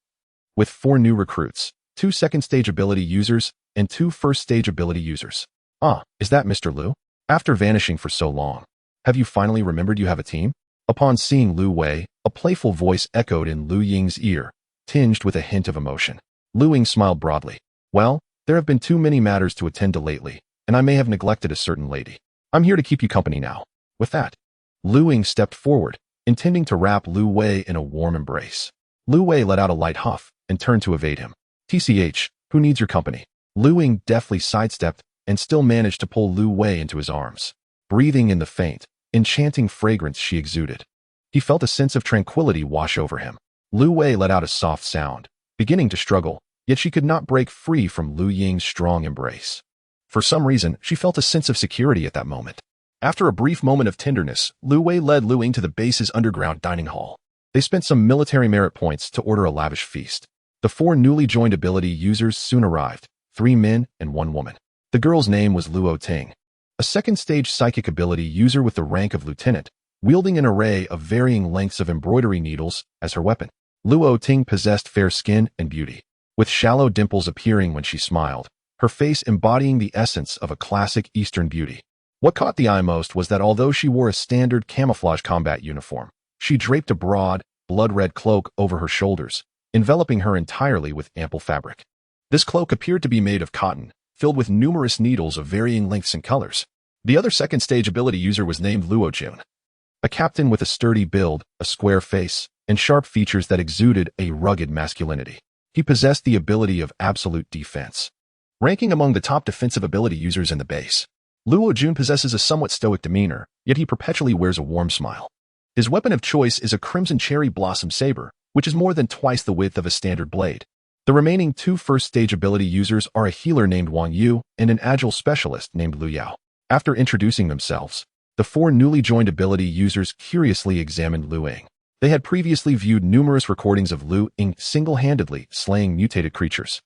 with 4 new recruits, 2 second-stage ability users, and 2 first-stage ability users. Ah, is that Mr. Lu? After vanishing for so long, have you finally remembered you have a team? Upon seeing Lu Wei, a playful voice echoed in Lu Ying's ear, tinged with a hint of emotion. Lu Ying smiled broadly. Well, there have been too many matters to attend to lately, and I may have neglected a certain lady. I'm here to keep you company now. With that, Lu Ying stepped forward, intending to wrap Lu Wei in a warm embrace. Lu Wei let out a light huff and turned to evade him. TCH, who needs your company? Lu Ying deftly sidestepped and still managed to pull Lu Wei into his arms. Breathing in the faint, enchanting fragrance she exuded, he felt a sense of tranquility wash over him. Lu Wei let out a soft sound, beginning to struggle, yet she could not break free from Lu Ying's strong embrace. For some reason, she felt a sense of security at that moment. After a brief moment of tenderness, Lu Wei led Lu Ying to the base's underground dining hall. They spent some military merit points to order a lavish feast. The 4 newly joined ability users soon arrived, 3 men and 1 woman. The girl's name was Luo Ting, a second-stage psychic ability user with the rank of lieutenant, wielding an array of varying lengths of embroidery needles as her weapon. Luo Ting possessed fair skin and beauty, with shallow dimples appearing when she smiled, her face embodying the essence of a classic Eastern beauty. What caught the eye most was that although she wore a standard camouflage combat uniform, she draped a broad, blood-red cloak over her shoulders, enveloping her entirely with ample fabric. This cloak appeared to be made of cotton, filled with numerous needles of varying lengths and colors. The other second-stage ability user was named Luo Jun, a captain with a sturdy build, a square face, and sharp features that exuded a rugged masculinity. He possessed the ability of absolute defense, ranking among the top defensive ability users in the base. Luo Jun possesses a somewhat stoic demeanor, yet he perpetually wears a warm smile. His weapon of choice is a crimson cherry blossom saber, which is more than twice the width of a standard blade. The remaining 2 first-stage ability users are a healer named Wang Yu and an agile specialist named Lu Yao. After introducing themselves, the 4 newly joined ability users curiously examined Lu Ying. They had previously viewed numerous recordings of Lu Ying single-handedly slaying mutated creatures,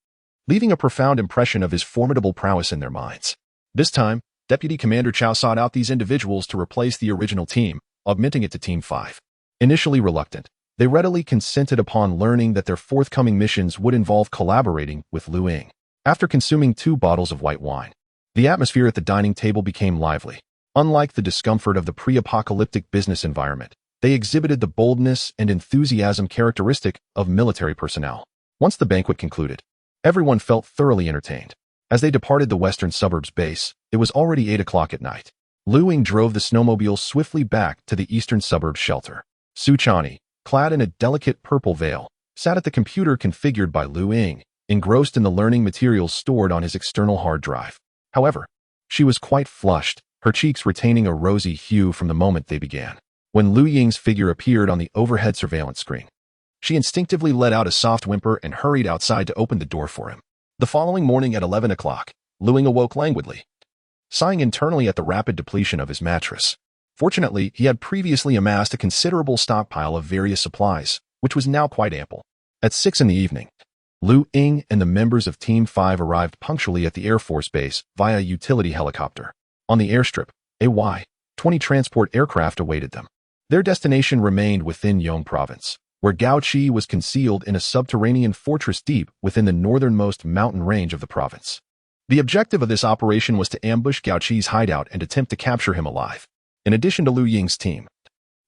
leaving a profound impression of his formidable prowess in their minds. This time, Deputy Commander Chao sought out these individuals to replace the original team, augmenting it to Team 5. Initially reluctant, they readily consented upon learning that their forthcoming missions would involve collaborating with Lu Ying. After consuming 2 bottles of white wine, The atmosphere at the dining table became lively. Unlike the discomfort of the pre-apocalyptic business environment, they exhibited the boldness and enthusiasm characteristic of military personnel. Once the banquet concluded, everyone felt thoroughly entertained. As they departed the western suburbs base, it was already 8 o'clock at night. Ying drove the snowmobile swiftly back to the eastern suburbs shelter. Su Chani, clad in a delicate purple veil, sat at the computer configured by Ying, engrossed in the learning materials stored on his external hard drive. However, she was quite flushed, her cheeks retaining a rosy hue from the moment they began. When Ying's figure appeared on the overhead surveillance screen, she instinctively let out a soft whimper and hurried outside to open the door for him. The following morning at 11 o'clock, Ying awoke languidly, sighing internally at the rapid depletion of his mattress. Fortunately, he had previously amassed a considerable stockpile of various supplies, which was now quite ample. At 6 in the evening, Ying and the members of Team 5 arrived punctually at the Air Force Base via utility helicopter. On the airstrip, a Y-20 transport aircraft awaited them. Their destination remained within Yong Province, where Gao Qi was concealed in a subterranean fortress deep within the northernmost mountain range of the province. The objective of this operation was to ambush Gao Qi's hideout and attempt to capture him alive. In addition to Ying's team,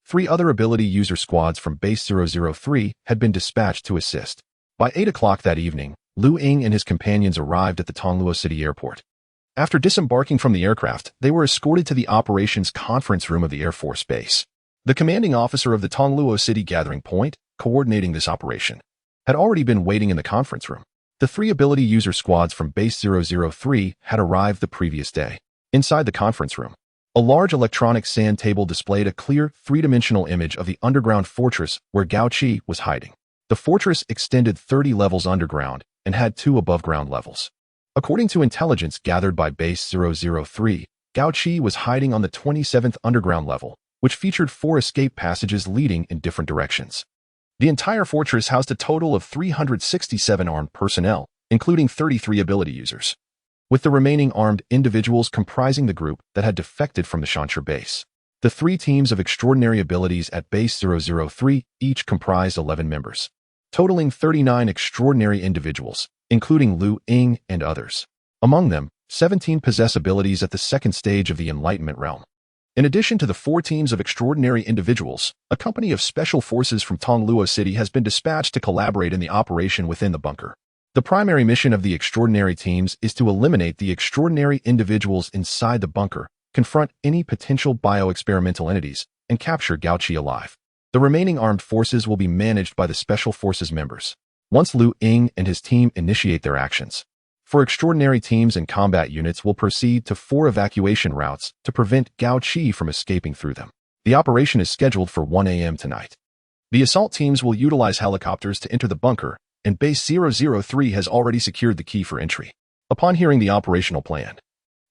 3 other ability user squads from Base 003 had been dispatched to assist. By 8 o'clock that evening, Ying and his companions arrived at the Tongluo City airport. After disembarking from the aircraft, they were escorted to the operations conference room of the Air Force Base. The commanding officer of the Tongluo City gathering point, coordinating this operation, had already been waiting in the conference room. The 3 ability user squads from Base 003 had arrived the previous day. Inside the conference room, a large electronic sand table displayed a clear, 3-dimensional image of the underground fortress where Gao Qi was hiding. The fortress extended 30 levels underground and had 2 above-ground levels. According to intelligence gathered by Base 003, Gao Qi was hiding on the 27th underground level, which featured 4 escape passages leading in different directions. The entire fortress housed a total of 367 armed personnel, including 33 ability users, with the remaining armed individuals comprising the group that had defected from the Shancher base. The 3 teams of extraordinary abilities at Base 003 each comprised 11 members, totaling 39 extraordinary individuals, including Ying and others. Among them, 17 possess abilities at the second stage of the Enlightenment realm. In addition to the 4 teams of extraordinary individuals, a company of special forces from Tongluo City has been dispatched to collaborate in the operation within the bunker. The primary mission of the extraordinary teams is to eliminate the extraordinary individuals inside the bunker, confront any potential bioexperimental entities, and capture Gao Qi alive. The remaining armed forces will be managed by the special forces members. Once Ying and his team initiate their actions, 4 extraordinary teams and combat units will proceed to 4 evacuation routes to prevent Gao Qi from escaping through them. The operation is scheduled for 1 a.m. tonight. The assault teams will utilize helicopters to enter the bunker, and Base 003 has already secured the key for entry. Upon hearing the operational plan,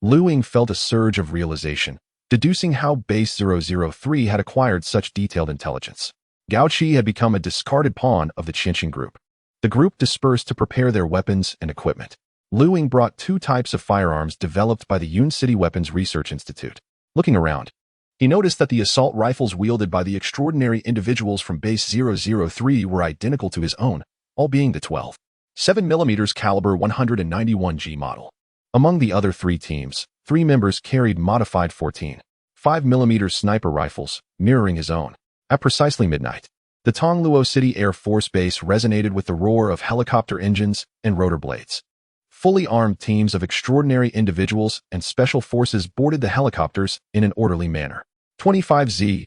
Ying felt a surge of realization, deducing how Base 003 had acquired such detailed intelligence. Gao Qi had become a discarded pawn of the Qianqing group. The group dispersed to prepare their weapons and equipment. Ying brought 2 types of firearms developed by the Yun City Weapons Research Institute. Looking around, he noticed that the assault rifles wielded by the extraordinary individuals from Base 003 were identical to his own, all being the 12.7mm caliber 191G model. Among the other 3 teams, 3 members carried modified 14.5mm sniper rifles, mirroring his own. At precisely midnight, the Tongluo City Air Force Base resonated with the roar of helicopter engines and rotor blades. Fully armed teams of extraordinary individuals and special forces boarded the helicopters in an orderly manner. 25Z-20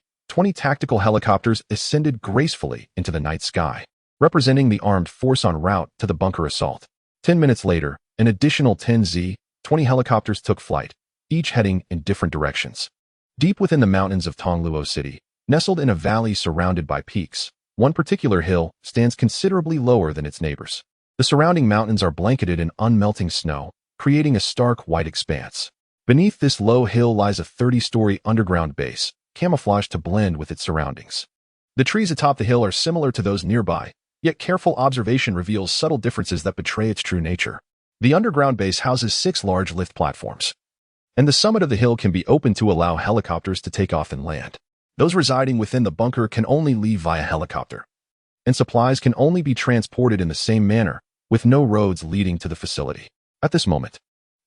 tactical helicopters ascended gracefully into the night sky, representing the armed force en route to the bunker assault. 10 minutes later, an additional 10 Z-20 helicopters took flight, each heading in different directions. Deep within the mountains of Tongluo City, nestled in a valley surrounded by peaks, one particular hill stands considerably lower than its neighbors. The surrounding mountains are blanketed in unmelting snow, creating a stark white expanse. Beneath this low hill lies a 30-story underground base, camouflaged to blend with its surroundings. The trees atop the hill are similar to those nearby, yet careful observation reveals subtle differences that betray its true nature. The underground base houses 6 large lift platforms, and the summit of the hill can be opened to allow helicopters to take off and land. Those residing within the bunker can only leave via helicopter, and supplies can only be transported in the same manner, with no roads leading to the facility. At this moment,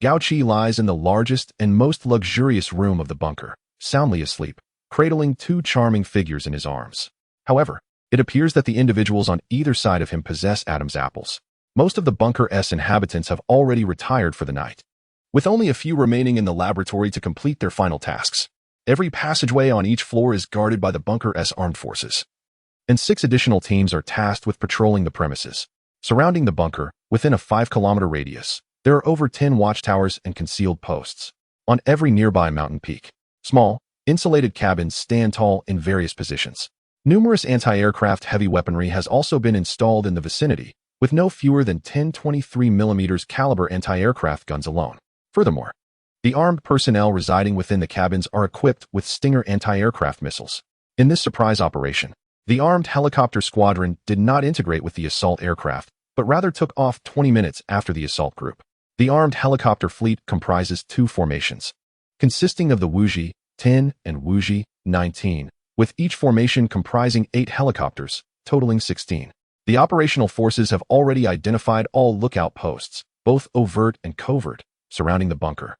Gao Qi lies in the largest and most luxurious room of the bunker, soundly asleep, cradling two charming figures in his arms. However, it appears that the individuals on either side of him possess Adam's apples. Most of the bunker's inhabitants have already retired for the night, with only a few remaining in the laboratory to complete their final tasks. Every passageway on each floor is guarded by the bunker's armed forces, and 6 additional teams are tasked with patrolling the premises. Surrounding the bunker, within a 5-kilometer radius, there are over 10 watchtowers and concealed posts. On every nearby mountain peak, small, insulated cabins stand tall in various positions. Numerous anti-aircraft heavy weaponry has also been installed in the vicinity, with no fewer than 10 23mm caliber anti-aircraft guns alone. Furthermore, the armed personnel residing within the cabins are equipped with Stinger anti-aircraft missiles. In this surprise operation, the armed helicopter squadron did not integrate with the assault aircraft, but rather took off 20 minutes after the assault group. The armed helicopter fleet comprises 2 formations, consisting of the Wuji 10 and Wuji 19, with each formation comprising 8 helicopters, totaling 16. The operational forces have already identified all lookout posts, both overt and covert, surrounding the bunker,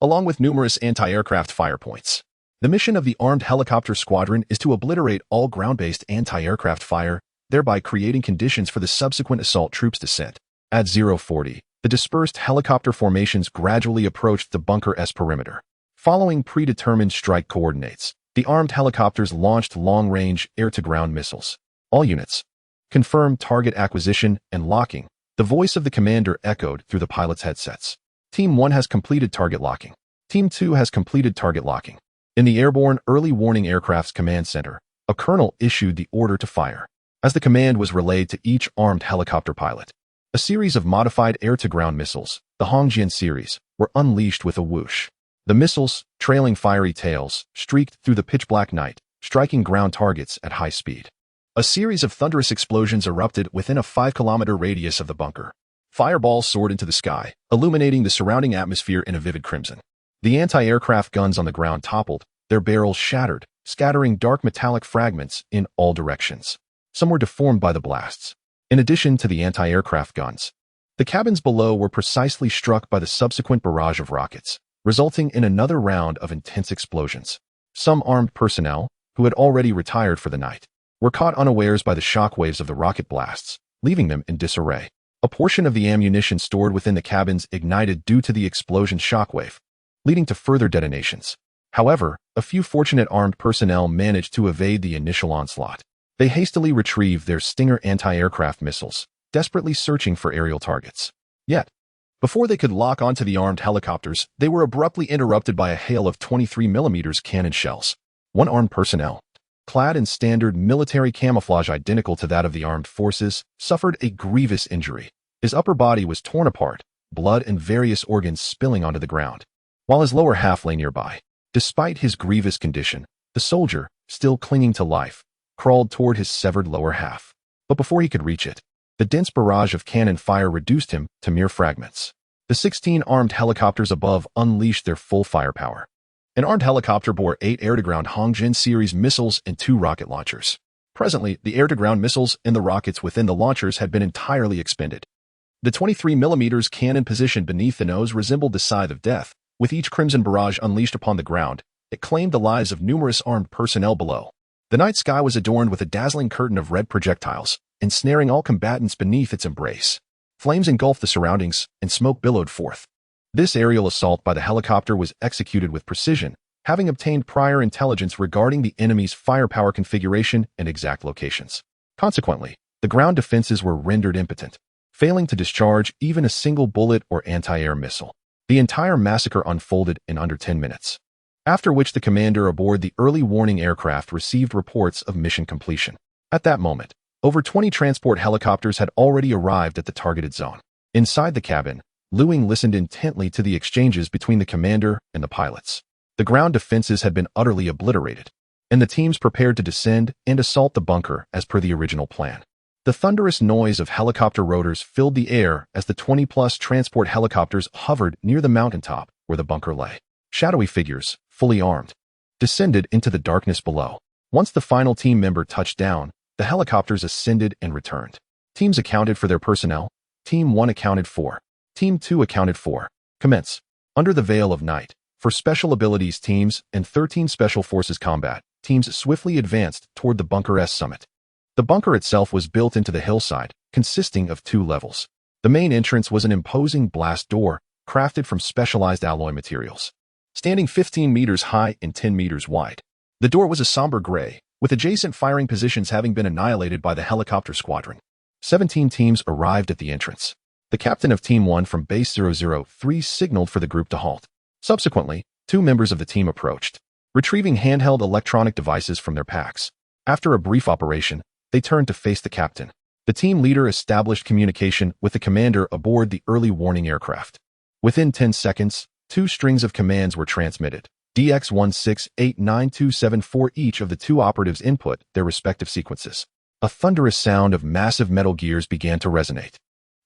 along with numerous anti-aircraft fire points. The mission of the armed helicopter squadron is to obliterate all ground-based anti-aircraft fire, thereby creating conditions for the subsequent assault troops' descent. At 040, the dispersed helicopter formations gradually approached the bunker's perimeter. Following predetermined strike coordinates, the armed helicopters launched long-range air-to-ground missiles. All units, confirm target acquisition and locking. The voice of the commander echoed through the pilots' headsets. Team 1 has completed target locking. Team 2 has completed target locking. In the Airborne Early Warning Aircraft's command center, a colonel issued the order to fire. As the command was relayed to each armed helicopter pilot, a series of modified air-to-ground missiles, the Hongjian series, were unleashed with a whoosh. The missiles, trailing fiery tails, streaked through the pitch-black night, striking ground targets at high speed. A series of thunderous explosions erupted within a 5-kilometer radius of the bunker. Fireballs soared into the sky, illuminating the surrounding atmosphere in a vivid crimson. The anti-aircraft guns on the ground toppled, their barrels shattered, scattering dark metallic fragments in all directions. Some were deformed by the blasts. In addition to the anti-aircraft guns, the cabins below were precisely struck by the subsequent barrage of rockets, resulting in another round of intense explosions. Some armed personnel, who had already retired for the night, were caught unawares by the shockwaves of the rocket blasts, leaving them in disarray. A portion of the ammunition stored within the cabins ignited due to the explosion shockwave, leading to further detonations. However, a few fortunate armed personnel managed to evade the initial onslaught. They hastily retrieved their Stinger anti-aircraft missiles, desperately searching for aerial targets. Yet, before they could lock onto the armed helicopters, they were abruptly interrupted by a hail of 23mm cannon shells. One armed personnel, clad in standard military camouflage identical to that of the armed forces, suffered a grievous injury. His upper body was torn apart, blood and various organs spilling onto the ground, while his lower half lay nearby. Despite his grievous condition, the soldier, still clinging to life, crawled toward his severed lower half. But before he could reach it, the dense barrage of cannon fire reduced him to mere fragments. The 16 armed helicopters above unleashed their full firepower. An armed helicopter bore 8 air-to-ground Hongjian series missiles and 2 rocket launchers. Presently, the air-to-ground missiles and the rockets within the launchers had been entirely expended. The 23mm cannon positioned beneath the nose resembled the scythe of death. With each crimson barrage unleashed upon the ground, it claimed the lives of numerous armed personnel below. The night sky was adorned with a dazzling curtain of red projectiles, ensnaring all combatants beneath its embrace. Flames engulfed the surroundings, and smoke billowed forth. This aerial assault by the helicopter was executed with precision, having obtained prior intelligence regarding the enemy's firepower configuration and exact locations. Consequently, the ground defenses were rendered impotent, failing to discharge even a single bullet or anti-air missile. The entire massacre unfolded in under 10 minutes, after which the commander aboard the early warning aircraft received reports of mission completion. At that moment, over 20 transport helicopters had already arrived at the targeted zone. Inside the cabin, Ying listened intently to the exchanges between the commander and the pilots. The ground defenses had been utterly obliterated, and the teams prepared to descend and assault the bunker as per the original plan. The thunderous noise of helicopter rotors filled the air as the 20-plus transport helicopters hovered near the mountaintop where the bunker lay. Shadowy figures, fully armed, descended into the darkness below. Once the final team member touched down, the helicopters ascended and returned. Teams accounted for their personnel. Team 1 accounted for. Team 2 accounted for. Commence. Under the veil of night, for special abilities teams and 13 Special Forces combat, teams swiftly advanced toward the bunker's summit. The bunker itself was built into the hillside, consisting of 2 levels. The main entrance was an imposing blast door, crafted from specialized alloy materials. Standing 15 meters high and 10 meters wide. The door was a somber gray, with adjacent firing positions having been annihilated by the helicopter squadron. 17 teams arrived at the entrance. The captain of Team 1 from Base 003 signaled for the group to halt. Subsequently, 2 members of the team approached, retrieving handheld electronic devices from their packs. After a brief operation, they turned to face the captain. The team leader established communication with the commander aboard the early warning aircraft. Within 10 seconds, 2 strings of commands were transmitted. DX168927 each of the 2 operatives input their respective sequences. A thunderous sound of massive metal gears began to resonate.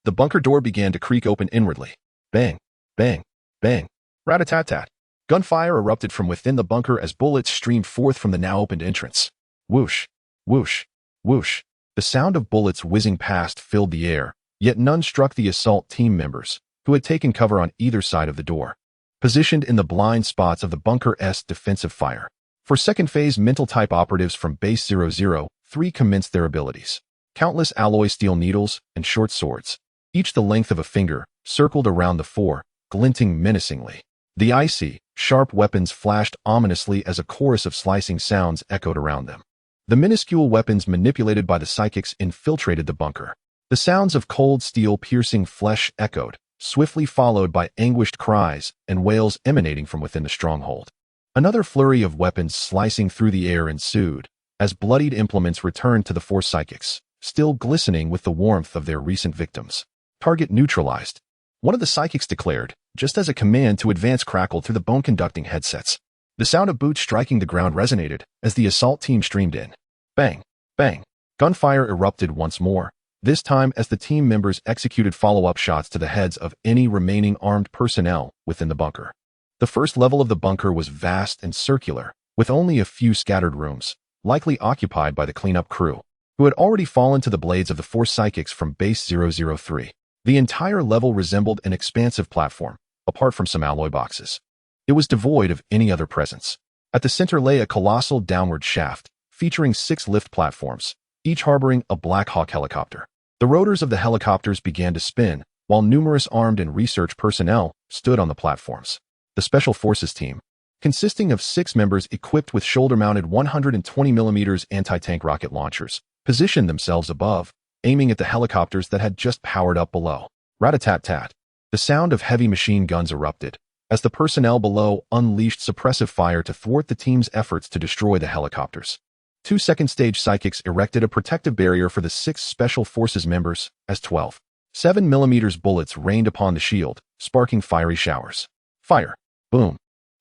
The bunker door began to creak open inwardly. Bang, bang, bang, rat-a-tat-tat. Gunfire erupted from within the bunker as bullets streamed forth from the now opened entrance. Whoosh, whoosh, whoosh. The sound of bullets whizzing past filled the air, yet none struck the assault team members, who had taken cover on either side of the door, positioned in the blind spots of the bunker's defensive fire. For second phase mental type operatives from Base 003 commenced their abilities. Countless alloy steel needles and short swords, each the length of a finger, circled around the 4, glinting menacingly. The icy, sharp weapons flashed ominously as a chorus of slicing sounds echoed around them. The minuscule weapons manipulated by the psychics infiltrated the bunker. The sounds of cold steel piercing flesh echoed, swiftly followed by anguished cries and wails emanating from within the stronghold. Another flurry of weapons slicing through the air ensued, as bloodied implements returned to the 4 psychics, still glistening with the warmth of their recent victims. Target neutralized. One of the psychics declared, just as a command to advance crackled through the bone-conducting headsets. The sound of boots striking the ground resonated as the assault team streamed in. Bang, bang. Gunfire erupted once more, this time as the team members executed follow-up shots to the heads of any remaining armed personnel within the bunker. The first level of the bunker was vast and circular, with only a few scattered rooms, likely occupied by the cleanup crew, who had already fallen to the blades of the 4 psychics from Base 003. The entire level resembled an expansive platform, apart from some alloy boxes. It was devoid of any other presence. At the center lay a colossal downward shaft, featuring 6 lift platforms, each harboring a Black Hawk helicopter. The rotors of the helicopters began to spin, while numerous armed and research personnel stood on the platforms. The Special Forces team, consisting of 6 members equipped with shoulder-mounted 120mm anti-tank rocket launchers, positioned themselves above, aiming at the helicopters that had just powered up below. Rat-a-tat-tat. The sound of heavy machine guns erupted, as the personnel below unleashed suppressive fire to thwart the team's efforts to destroy the helicopters. 2 second-stage psychics erected a protective barrier for the 6 Special Forces members, as 12. 7mm bullets rained upon the shield, sparking fiery showers. Fire. Boom.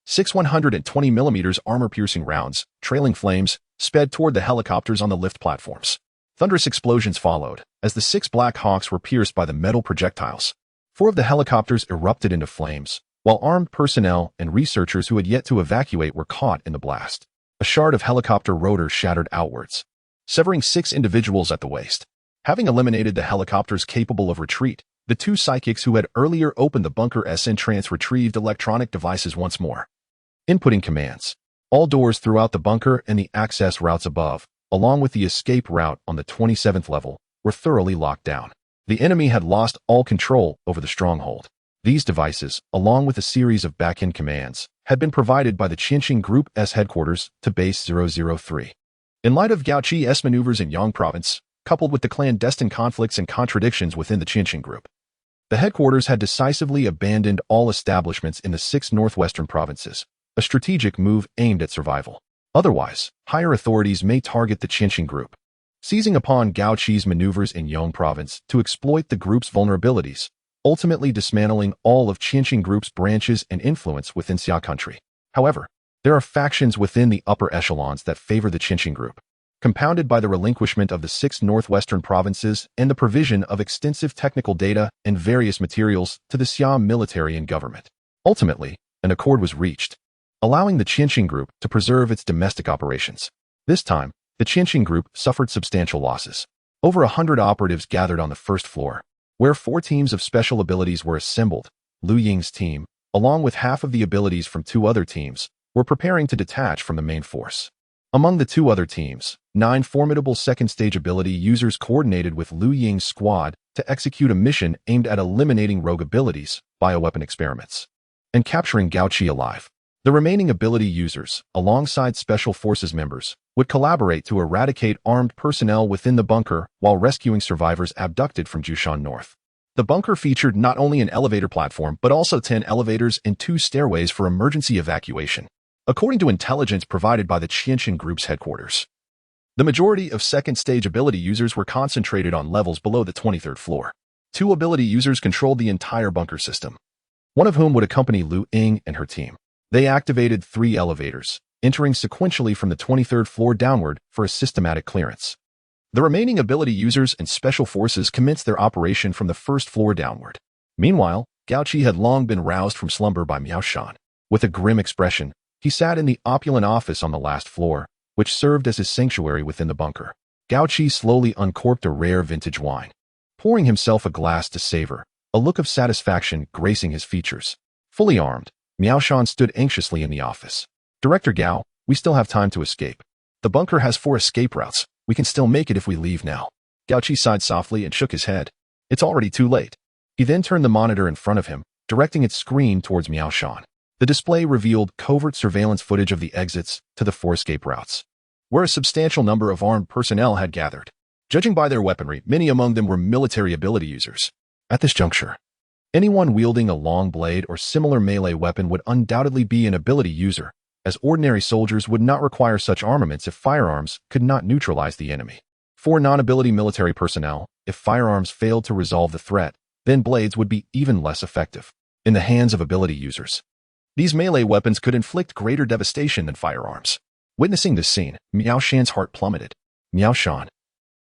6 120mm armor-piercing rounds, trailing flames, sped toward the helicopters on the lift platforms. Thunderous explosions followed, as the 6 Black Hawks were pierced by the metal projectiles. 4 of the helicopters erupted into flames, while armed personnel and researchers who had yet to evacuate were caught in the blast. A shard of helicopter rotor shattered outwards, severing 6 individuals at the waist. Having eliminated the helicopters capable of retreat, the 2 psychics who had earlier opened the bunker's entrance retrieved electronic devices once more. Inputting commands. All doors throughout the bunker and the access routes above, along with the escape route on the 27th level, were thoroughly locked down. The enemy had lost all control over the stronghold. These devices, along with a series of back-end commands, had been provided by the Qianxing Group's headquarters to Base 003. In light of Gao Qi's maneuvers in Yang Province, coupled with the clandestine conflicts and contradictions within the Qianxing Group, the headquarters had decisively abandoned all establishments in the 6 northwestern provinces, a strategic move aimed at survival. Otherwise, higher authorities may target the Qianxing Group, seizing upon Gao Qi's maneuvers in Yang Province to exploit the group's vulnerabilities, ultimately dismantling all of Qianxing Group's branches and influence within Xia country. However, there are factions within the upper echelons that favor the Qianxing Group, compounded by the relinquishment of the 6 northwestern provinces and the provision of extensive technical data and various materials to the Xia military and government. Ultimately, an accord was reached, allowing the Qianxing Group to preserve its domestic operations. This time, the Qianxing Group suffered substantial losses. Over 100 operatives gathered on the first floor, where 4 teams of special abilities were assembled, Ying's team, along with half of the abilities from two other teams, were preparing to detach from the main force. Among the two other teams, 9 formidable second-stage ability users coordinated with Ying's squad to execute a mission aimed at eliminating rogue abilities, bioweapon experiments, and capturing Gao Qi alive. The remaining ability users, alongside Special Forces members, would collaborate to eradicate armed personnel within the bunker while rescuing survivors abducted from Jushan North. The bunker featured not only an elevator platform but also 10 elevators and 2 stairways for emergency evacuation, according to intelligence provided by the Qianxin Group's headquarters. The majority of second-stage ability users were concentrated on levels below the 23rd floor. 2 ability users controlled the entire bunker system, one of whom would accompany Ying and her team. They activated 3 elevators, entering sequentially from the 23rd floor downward for a systematic clearance. The remaining ability users and special forces commenced their operation from the 1st floor downward. Meanwhile, Gao Qi had long been roused from slumber by Miao Shan. With a grim expression, he sat in the opulent office on the last floor, which served as his sanctuary within the bunker. Gao Qi slowly uncorked a rare vintage wine, pouring himself a glass to savor, a look of satisfaction gracing his features. Fully armed, Miao Shan stood anxiously in the office. Director Gao, we still have time to escape. The bunker has 4 escape routes. We can still make it if we leave now. Gao Qi sighed softly and shook his head. It's already too late. He then turned the monitor in front of him, directing its screen towards Miao Shan. The display revealed covert surveillance footage of the exits to the 4 escape routes, where a substantial number of armed personnel had gathered. Judging by their weaponry, many among them were military ability users. At this juncture, anyone wielding a long blade or similar melee weapon would undoubtedly be an ability user, as ordinary soldiers would not require such armaments if firearms could not neutralize the enemy. For non-ability military personnel, if firearms failed to resolve the threat, then blades would be even less effective. In the hands of ability users, these melee weapons could inflict greater devastation than firearms. Witnessing this scene, Miao Shan's heart plummeted. Miao Shan,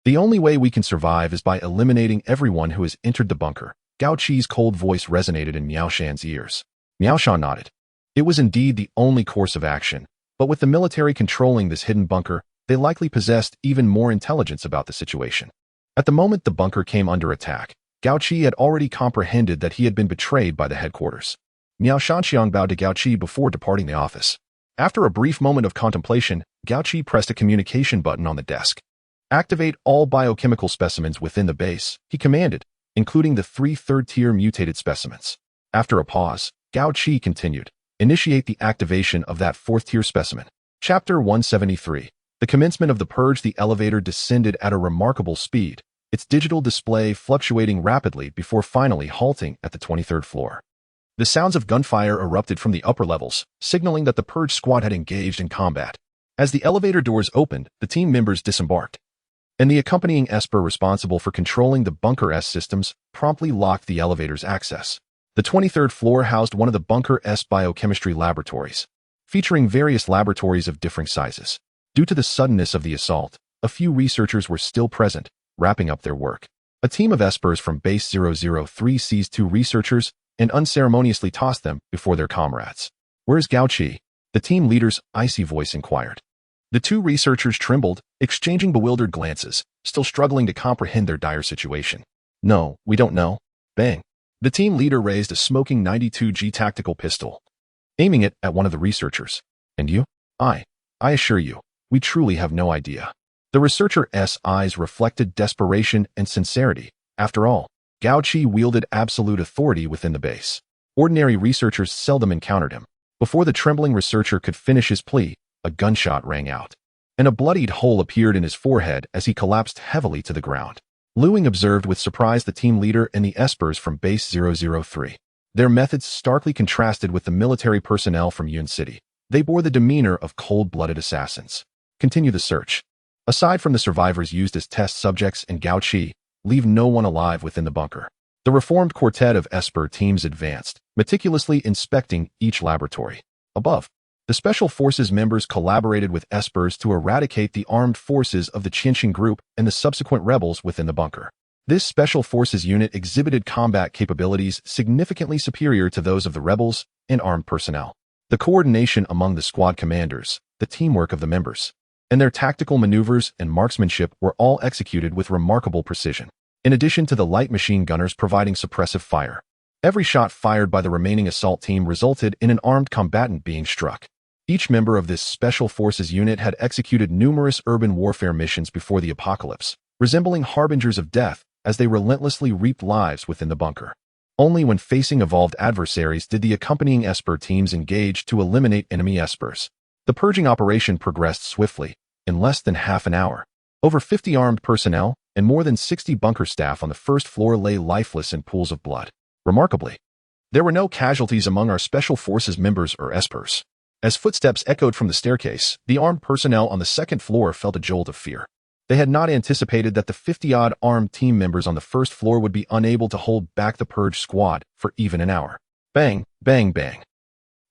the only way we can survive is by eliminating everyone who has entered the bunker. Gao Qi's cold voice resonated in Miao Shan's ears. Miao Shan nodded. It was indeed the only course of action, but with the military controlling this hidden bunker, they likely possessed even more intelligence about the situation. At the moment the bunker came under attack, Gao Qi had already comprehended that he had been betrayed by the headquarters. Miao Shanxiang bowed to Gao Qi before departing the office. After a brief moment of contemplation, Gao Qi pressed a communication button on the desk. Activate all biochemical specimens within the base, he commanded, including the 3 third-tier mutated specimens. After a pause, Gao Qi continued, initiate the activation of that 4th-tier specimen. Chapter 173. The commencement of the purge. The elevator descended at a remarkable speed, its digital display fluctuating rapidly before finally halting at the 23rd floor. The sounds of gunfire erupted from the upper levels, signaling that the purge squad had engaged in combat. As the elevator doors opened, the team members disembarked, and the accompanying Esper responsible for controlling the Bunker S systems promptly locked the elevator's access. The 23rd floor housed one of the Bunker S biochemistry laboratories, featuring various laboratories of differing sizes. Due to the suddenness of the assault, a few researchers were still present, wrapping up their work. A team of Espers from Base 003 seized 2 researchers and unceremoniously tossed them before their comrades. Where's Gao Qi? The team leader's icy voice inquired. The 2 researchers trembled, exchanging bewildered glances, still struggling to comprehend their dire situation. No, we don't know. Bang. The team leader raised a smoking 92G tactical pistol, aiming it at one of the researchers. And you? I assure you, we truly have no idea. The researcher's eyes reflected desperation and sincerity. After all, Gao Qi wielded absolute authority within the base. Ordinary researchers seldom encountered him. Before the trembling researcher could finish his plea, a gunshot rang out, and a bloodied hole appeared in his forehead as he collapsed heavily to the ground. Ying observed with surprise the team leader and the Espers from Base 003. Their methods starkly contrasted with the military personnel from Yun City. They bore the demeanor of cold-blooded assassins. Continue the search. Aside from the survivors used as test subjects and Gao Qi, leave no one alive within the bunker. The reformed quartet of Esper teams advanced, meticulously inspecting each laboratory. Above, the Special Forces members collaborated with Espers to eradicate the armed forces of the Qianxin Group and the subsequent rebels within the bunker. This Special Forces unit exhibited combat capabilities significantly superior to those of the rebels and armed personnel. The coordination among the squad commanders, the teamwork of the members, and their tactical maneuvers and marksmanship were all executed with remarkable precision. In addition to the light machine gunners providing suppressive fire, Every shot fired by the remaining assault team resulted in an armed combatant being struck. Each member of this Special Forces unit had executed numerous urban warfare missions before the apocalypse, resembling harbingers of death as they relentlessly reaped lives within the bunker. Only when facing evolved adversaries did the accompanying Esper teams engage to eliminate enemy Espers. The purging operation progressed swiftly. In less than half an hour, over 50 armed personnel and more than 60 bunker staff on the first floor lay lifeless in pools of blood. Remarkably, there were no casualties among our Special Forces members or Espers. As footsteps echoed from the staircase, the armed personnel on the second floor felt a jolt of fear. They had not anticipated that the 50-odd armed team members on the first floor would be unable to hold back the purge squad for even an hour. Bang, bang, bang.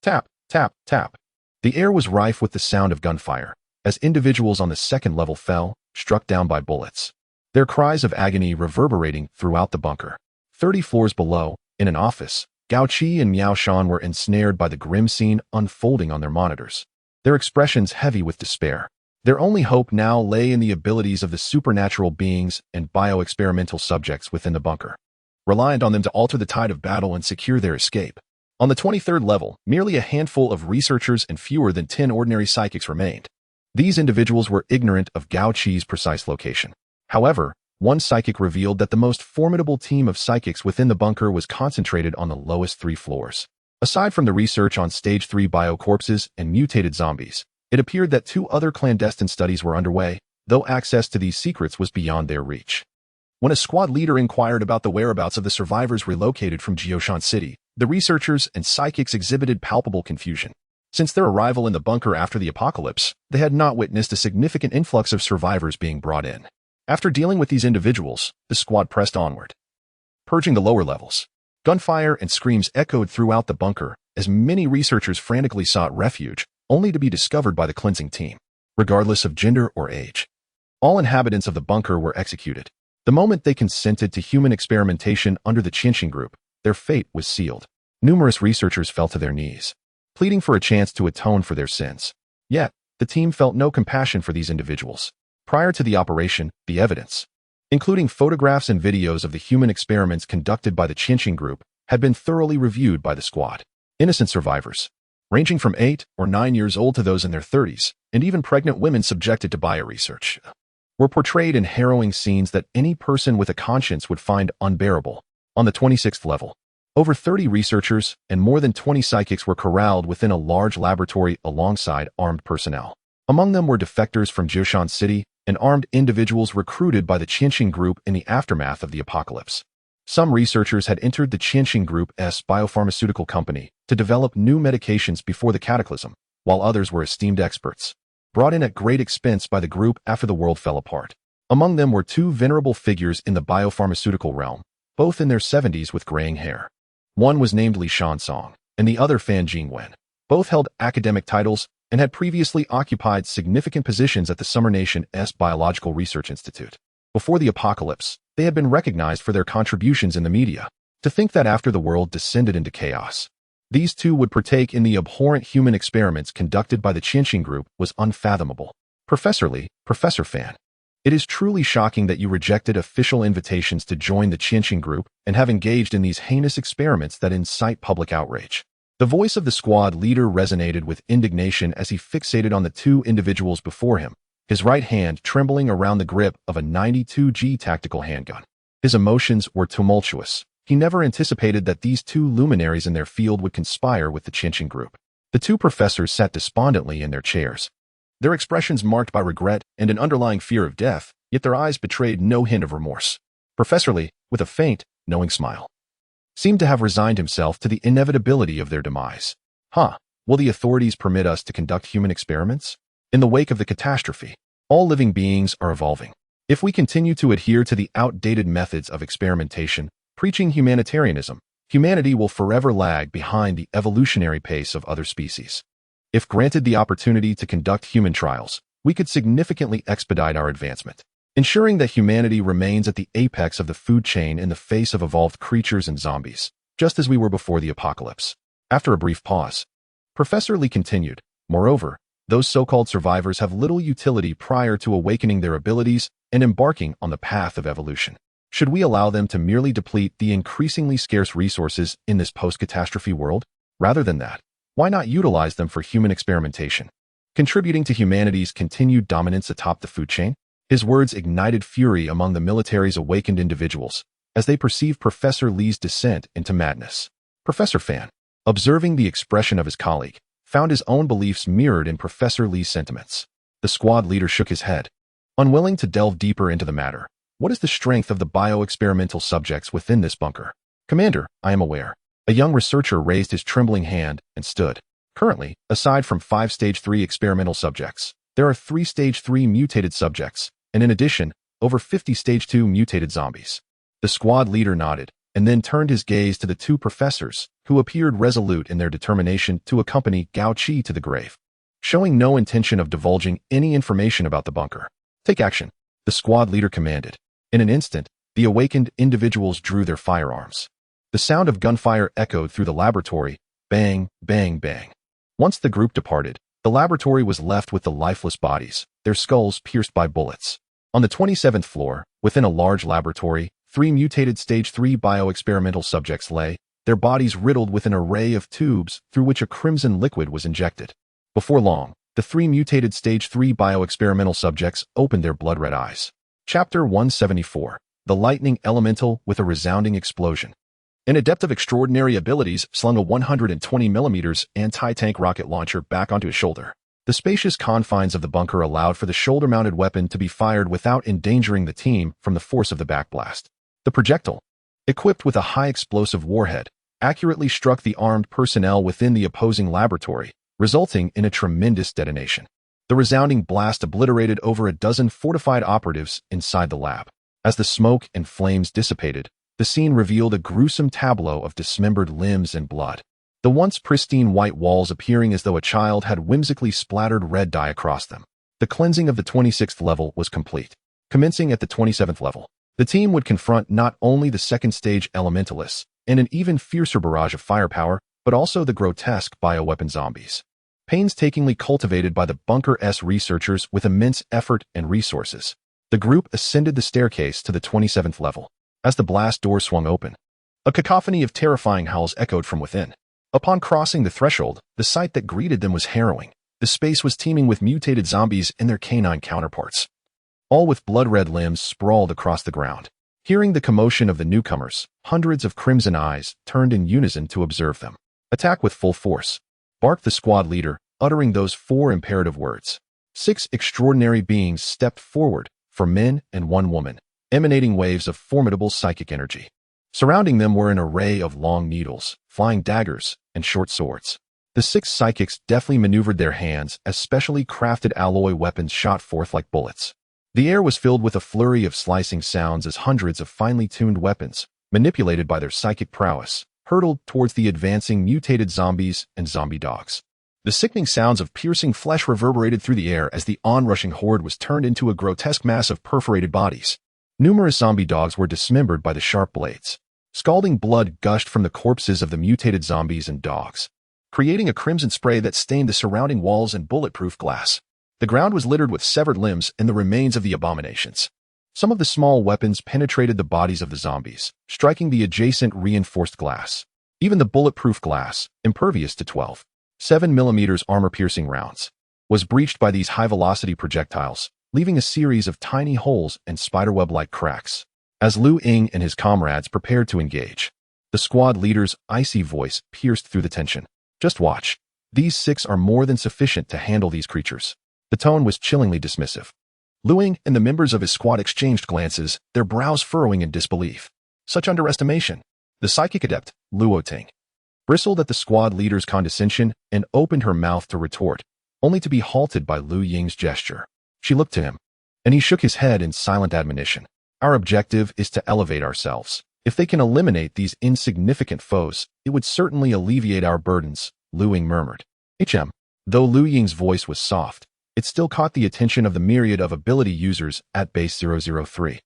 Tap, tap, tap. The air was rife with the sound of gunfire, as individuals on the second level fell, struck down by bullets. Their cries of agony reverberating throughout the bunker. 30 floors below, in an office, Gao Qi and Miao Shan were ensnared by the grim scene unfolding on their monitors. Their expressions heavy with despair. Their only hope now lay in the abilities of the supernatural beings and bio-experimental subjects within the bunker, reliant on them to alter the tide of battle and secure their escape. On the 23rd level, merely a handful of researchers and fewer than 10 ordinary psychics remained. These individuals were ignorant of Gao Qi's precise location. However, one psychic revealed that the most formidable team of psychics within the bunker was concentrated on the lowest 3 floors. Aside from the research on Stage 3 biocorpses and mutated zombies, it appeared that 2 other clandestine studies were underway, though access to these secrets was beyond their reach. When a squad leader inquired about the whereabouts of the survivors relocated from Jioshan City, the researchers and psychics exhibited palpable confusion. Since their arrival in the bunker after the apocalypse, they had not witnessed a significant influx of survivors being brought in. After dealing with these individuals, the squad pressed onward, purging the lower levels. Gunfire and screams echoed throughout the bunker as many researchers frantically sought refuge, only to be discovered by the cleansing team, regardless of gender or age. All inhabitants of the bunker were executed. The moment they consented to human experimentation under the Qianxing group, their fate was sealed. Numerous researchers fell to their knees, pleading for a chance to atone for their sins. Yet, the team felt no compassion for these individuals. Prior to the operation, the evidence, including photographs and videos of the human experiments conducted by the Qianxing group, had been thoroughly reviewed by the squad. Innocent survivors, ranging from 8 or 9 years old to those in their 30s, and even pregnant women subjected to bioresearch, were portrayed in harrowing scenes that any person with a conscience would find unbearable. On the 26th level, over 30 researchers and more than 20 psychics were corralled within a large laboratory alongside armed personnel. Among them were defectors from Jioshan City and armed individuals recruited by the Qianxing group in the aftermath of the apocalypse. Some researchers had entered the Qianxing Group's biopharmaceutical company to develop new medications before the cataclysm, while others were esteemed experts, brought in at great expense by the group after the world fell apart. Among them were 2 venerable figures in the biopharmaceutical realm, both in their 70s with graying hair. One was named Li Shansong, and the other Fan Jingwen. Both held academic titles and had previously occupied significant positions at the Summer Nation's Biological Research Institute. Before the apocalypse, they had been recognized for their contributions in the media. To think that after the world descended into chaos, these 2 would partake in the abhorrent human experiments conducted by the Qianxing group was unfathomable. Professor Li, Professor Fan, it is truly shocking that you rejected official invitations to join the Qianxing group and have engaged in these heinous experiments that incite public outrage. The voice of the squad leader resonated with indignation as he fixated on the 2 individuals before him, his right hand trembling around the grip of a 92G tactical handgun. His emotions were tumultuous. He never anticipated that these 2 luminaries in their field would conspire with the Qianxing group. The 2 professors sat despondently in their chairs, their expressions marked by regret and an underlying fear of death, yet their eyes betrayed no hint of remorse. Professor Li, with a faint, knowing smile, seemed to have resigned himself to the inevitability of their demise. Will the authorities permit us to conduct human experiments? In the wake of the catastrophe, all living beings are evolving. If we continue to adhere to the outdated methods of experimentation, preaching humanitarianism, humanity will forever lag behind the evolutionary pace of other species. If granted the opportunity to conduct human trials, we could significantly expedite our advancement, ensuring that humanity remains at the apex of the food chain in the face of evolved creatures and zombies, just as we were before the apocalypse. After a brief pause, Professor Li continued, moreover, those so-called survivors have little utility prior to awakening their abilities and embarking on the path of evolution. Should we allow them to merely deplete the increasingly scarce resources in this post-catastrophe world? Rather than that, why not utilize them for human experimentation, contributing to humanity's continued dominance atop the food chain? His words ignited fury among the military's awakened individuals as they perceived Professor Li's descent into madness. Professor Fan, observing the expression of his colleague, found his own beliefs mirrored in Professor Li's sentiments. The squad leader shook his head, unwilling to delve deeper into the matter. What is the strength of the bio-experimental subjects within this bunker? Commander, I am aware. A young researcher raised his trembling hand and stood. Currently, aside from 5 Stage 3 experimental subjects, there are 3 Stage 3 mutated subjects, and in addition, over 50 Stage 2 mutated zombies. The squad leader nodded, and then turned his gaze to the 2 professors, who appeared resolute in their determination to accompany Gao Qi to the grave, showing no intention of divulging any information about the bunker. Take action, the squad leader commanded. In an instant, the awakened individuals drew their firearms. The sound of gunfire echoed through the laboratory, bang, bang, bang. Once the group departed, the laboratory was left with the lifeless bodies, their skulls pierced by bullets. On the 27th floor, within a large laboratory, 3 mutated Stage 3 bio-experimental subjects lay, their bodies riddled with an array of tubes through which a crimson liquid was injected. Before long, the 3 mutated Stage 3 bio-experimental subjects opened their blood-red eyes. Chapter 174. The Lightning Elemental with a Resounding Explosion. An adept of extraordinary abilities slung a 120mm anti-tank rocket launcher back onto his shoulder. The spacious confines of the bunker allowed for the shoulder-mounted weapon to be fired without endangering the team from the force of the backblast. The projectile, equipped with a high-explosive warhead, accurately struck the armed personnel within the opposing laboratory, resulting in a tremendous detonation. The resounding blast obliterated over a dozen fortified operatives inside the lab. As the smoke and flames dissipated, the scene revealed a gruesome tableau of dismembered limbs and blood, the once pristine white walls appearing as though a child had whimsically splattered red dye across them. The cleansing of the 26th level was complete. Commencing at the 27th level, the team would confront not only the second-stage elementalists and an even fiercer barrage of firepower, but also the grotesque bioweapon zombies, painstakingly cultivated by the Bunker-S researchers with immense effort and resources. The group ascended the staircase to the 27th level. As the blast door swung open, a cacophony of terrifying howls echoed from within. Upon crossing the threshold, the sight that greeted them was harrowing. The space was teeming with mutated zombies and their canine counterparts, all with blood-red limbs sprawled across the ground. Hearing the commotion of the newcomers, hundreds of crimson eyes turned in unison to observe them. Attack with full force, barked the squad leader, uttering those 4 imperative words. 6 extraordinary beings stepped forward, 4 men and 1 woman, emanating waves of formidable psychic energy. Surrounding them were an array of long needles, flying daggers, and short swords. The 6 psychics deftly maneuvered their hands as specially crafted alloy weapons shot forth like bullets. The air was filled with a flurry of slicing sounds as hundreds of finely tuned weapons, manipulated by their psychic prowess, hurtled towards the advancing mutated zombies and zombie dogs. The sickening sounds of piercing flesh reverberated through the air as the onrushing horde was turned into a grotesque mass of perforated bodies. Numerous zombie dogs were dismembered by the sharp blades. Scalding blood gushed from the corpses of the mutated zombies and dogs, creating a crimson spray that stained the surrounding walls and bulletproof glass. The ground was littered with severed limbs and the remains of the abominations. Some of the small weapons penetrated the bodies of the zombies, striking the adjacent reinforced glass. Even the bulletproof glass, impervious to 12.7mm armor-piercing rounds, was breached by these high-velocity projectiles, leaving a series of tiny holes and spiderweb-like cracks. As Lu Ying and his comrades prepared to engage, the squad leader's icy voice pierced through the tension. Just watch. These 6 are more than sufficient to handle these creatures. The tone was chillingly dismissive. Lu Ying and the members of his squad exchanged glances, their brows furrowing in disbelief. Such underestimation. The psychic adept, Luo Ting, bristled at the squad leader's condescension and opened her mouth to retort, only to be halted by Lu Ying's gesture. She looked to him, and he shook his head in silent admonition. Our objective is to elevate ourselves. If they can eliminate these insignificant foes, it would certainly alleviate our burdens, Lu Ying murmured. Though Lu Ying's voice was soft, it still caught the attention of the myriad of ability users at base 003,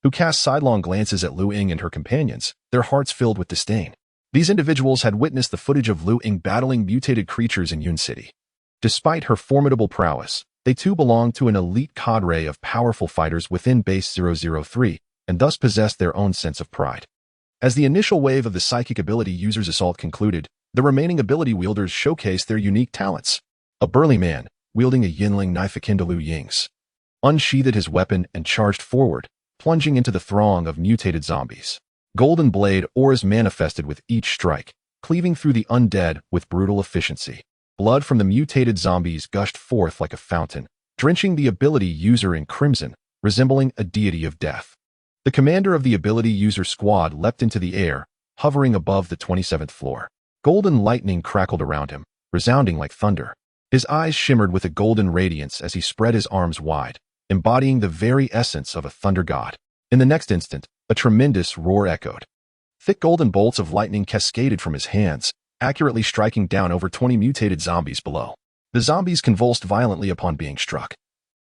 who cast sidelong glances at Lu Ying and her companions, their hearts filled with disdain. These individuals had witnessed the footage of Lu Ying battling mutated creatures in Yun City. Despite her formidable prowess, they too belonged to an elite cadre of powerful fighters within base 003, and thus possessed their own sense of pride. As the initial wave of the psychic ability users' assault concluded, the remaining ability wielders showcased their unique talents. A burly man, wielding a Yinling knife akin to Ying's, unsheathed his weapon and charged forward, plunging into the throng of mutated zombies. Golden blade auras manifested with each strike, cleaving through the undead with brutal efficiency. Blood from the mutated zombies gushed forth like a fountain, drenching the ability user in crimson, resembling a deity of death. The commander of the ability user squad leapt into the air, hovering above the 27th floor. Golden lightning crackled around him, resounding like thunder. His eyes shimmered with a golden radiance as he spread his arms wide, embodying the very essence of a thunder god. In the next instant, a tremendous roar echoed. Thick golden bolts of lightning cascaded from his hands, accurately striking down over 20 mutated zombies below. The zombies convulsed violently upon being struck,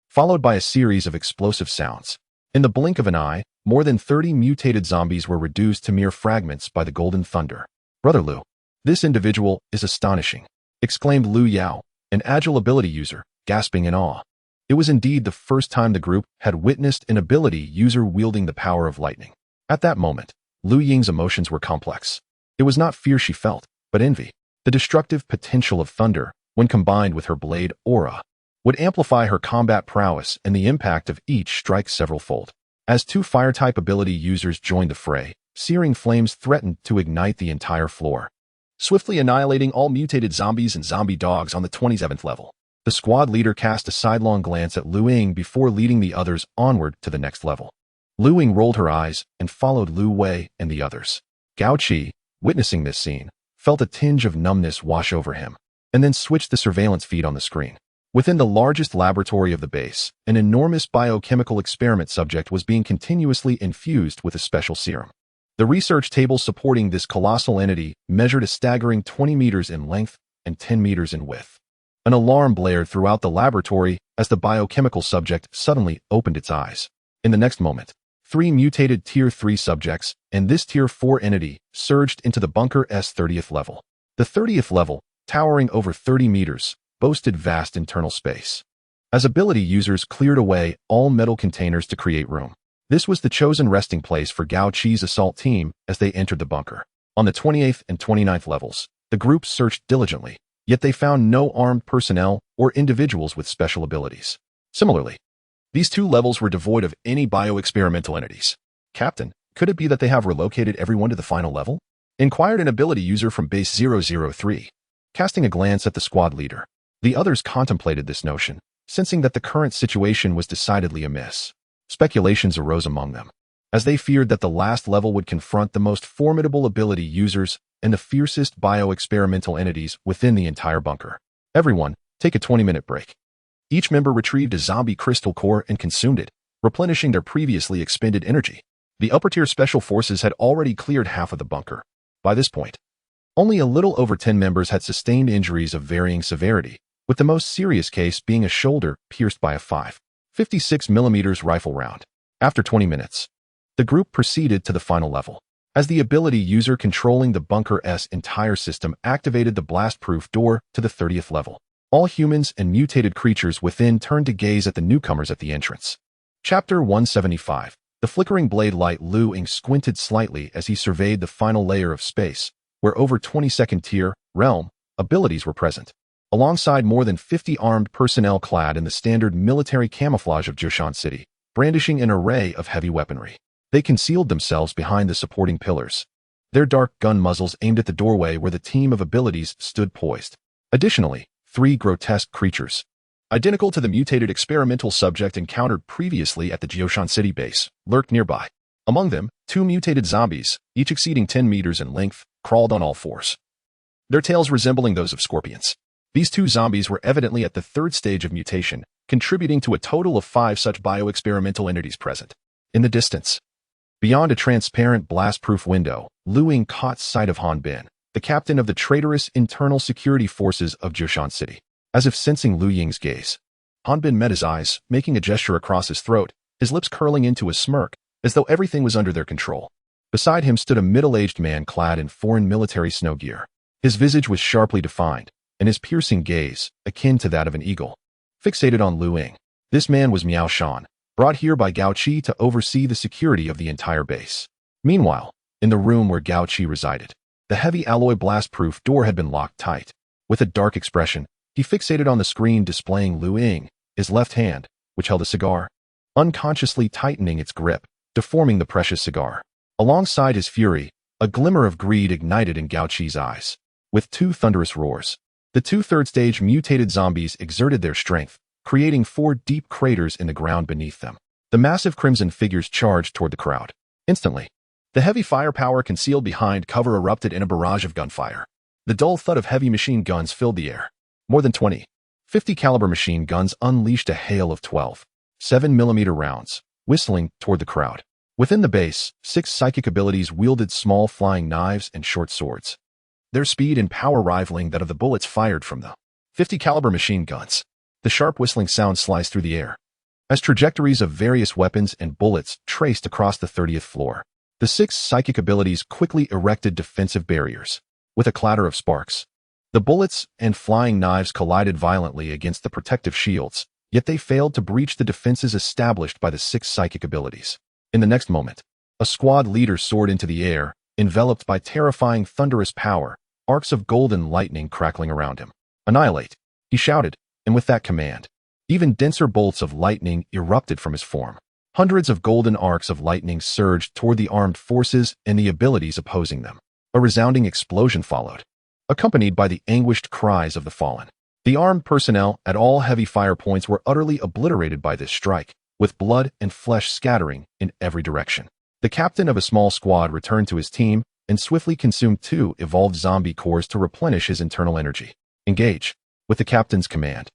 followed by a series of explosive sounds. In the blink of an eye, more than 30 mutated zombies were reduced to mere fragments by the golden thunder. "Brother Lu, this individual is astonishing," exclaimed Lu Yao, an agile ability user, gasping in awe. It was indeed the first time the group had witnessed an ability user wielding the power of lightning. At that moment, Lu Ying's emotions were complex. It was not fear she felt, but envy. The destructive potential of thunder, when combined with her blade aura, would amplify her combat prowess and the impact of each strike several-fold. As two fire-type ability users joined the fray, searing flames threatened to ignite the entire floor, swiftly annihilating all mutated zombies and zombie dogs on the 27th level. The squad leader cast a sidelong glance at Lu Ying before leading the others onward to the next level. Lu Ying rolled her eyes and followed Lu Wei and the others. Gao Qi, witnessing this scene, felt a tinge of numbness wash over him, and then switched the surveillance feed on the screen. Within the largest laboratory of the base, an enormous biochemical experiment subject was being continuously infused with a special serum. The research table supporting this colossal entity measured a staggering 20 meters in length and 10 meters in width. An alarm blared throughout the laboratory as the biochemical subject suddenly opened its eyes. In the next moment, 3 mutated Tier 3 subjects and this Tier 4 entity surged into the bunker's 30th level. The 30th level, towering over 30 meters, boasted vast internal space. As ability users cleared away all metal containers to create room, this was the chosen resting place for Gao Qi's assault team as they entered the bunker. On the 28th and 29th levels, the group searched diligently, yet they found no armed personnel or individuals with special abilities. Similarly, these two levels were devoid of any bioexperimental entities. "Captain, could it be that they have relocated everyone to the final level?" inquired an ability user from base 003. Casting a glance at the squad leader, the others contemplated this notion, sensing that the current situation was decidedly amiss. Speculations arose among them, as they feared that the last level would confront the most formidable ability users and the fiercest bioexperimental entities within the entire bunker. "Everyone, take a 20-minute break." Each member retrieved a zombie crystal core and consumed it, replenishing their previously expended energy. The upper-tier special forces had already cleared half of the bunker. By this point, only a little over 10 members had sustained injuries of varying severity, with the most serious case being a shoulder pierced by a 5.56mm rifle round. After 20 minutes, the group proceeded to the final level. As the ability user controlling the bunker's entire system activated the blast-proof door to the 30th level, all humans and mutated creatures within turned to gaze at the newcomers at the entrance. Chapter 175. The flickering blade light. Lu Ying squinted slightly as he surveyed the final layer of space, where over 22nd tier, realm, abilities were present, alongside more than 50 armed personnel clad in the standard military camouflage of Jioshan City, brandishing an array of heavy weaponry. They concealed themselves behind the supporting pillars, their dark gun muzzles aimed at the doorway where the team of abilities stood poised. Additionally, 3 grotesque creatures, identical to the mutated experimental subject encountered previously at the Jioshan City base, lurked nearby. Among them, 2 mutated zombies, each exceeding 10 meters in length, crawled on all fours, their tails resembling those of scorpions. These 2 zombies were evidently at the 3rd stage of mutation, contributing to a total of 5 such bioexperimental entities present. In the distance, beyond a transparent blast-proof window, Lu Ying caught sight of Han Bin, the captain of the traitorous internal security forces of Jioshan City. As if sensing Lu Ying's gaze, Han Bin met his eyes, making a gesture across his throat, his lips curling into a smirk, as though everything was under their control. Beside him stood a middle-aged man clad in foreign military snow gear. His visage was sharply defined, and his piercing gaze, akin to that of an eagle, fixated on Lu Ying. This man was Miao Shan, brought here by Gao Qi to oversee the security of the entire base. Meanwhile, in the room where Gao Qi resided, the heavy alloy blast-proof door had been locked tight. With a dark expression, he fixated on the screen displaying Lu Ying, his left hand, which held a cigar, unconsciously tightening its grip, deforming the precious cigar. Alongside his fury, a glimmer of greed ignited in Gao Qi's eyes. With two thunderous roars, the two third-stage mutated zombies exerted their strength, creating 4 deep craters in the ground beneath them. The massive crimson figures charged toward the crowd. Instantly, the heavy firepower concealed behind cover erupted in a barrage of gunfire. The dull thud of heavy machine guns filled the air. More than 20, 50 caliber machine guns unleashed a hail of 12, 7mm rounds, whistling toward the crowd. Within the base, 6 psychic abilities wielded small flying knives and short swords, their speed and power rivaling that of the bullets fired from the 50 caliber machine guns. The sharp whistling sound sliced through the air as trajectories of various weapons and bullets traced across the 30th floor. The 6 psychic abilities quickly erected defensive barriers. With a clatter of sparks, the bullets and flying knives collided violently against the protective shields, yet they failed to breach the defenses established by the 6 psychic abilities. In the next moment, a squad leader soared into the air, enveloped by terrifying thunderous power, arcs of golden lightning crackling around him. "Annihilate," he shouted, and with that command, even denser bolts of lightning erupted from his form. Hundreds of golden arcs of lightning surged toward the armed forces and the abilities opposing them. A resounding explosion followed, accompanied by the anguished cries of the fallen. The armed personnel at all heavy fire points were utterly obliterated by this strike, with blood and flesh scattering in every direction. The captain of a small squad returned to his team and swiftly consumed 2 evolved zombie cores to replenish his internal energy. "Engage," with the captain's command.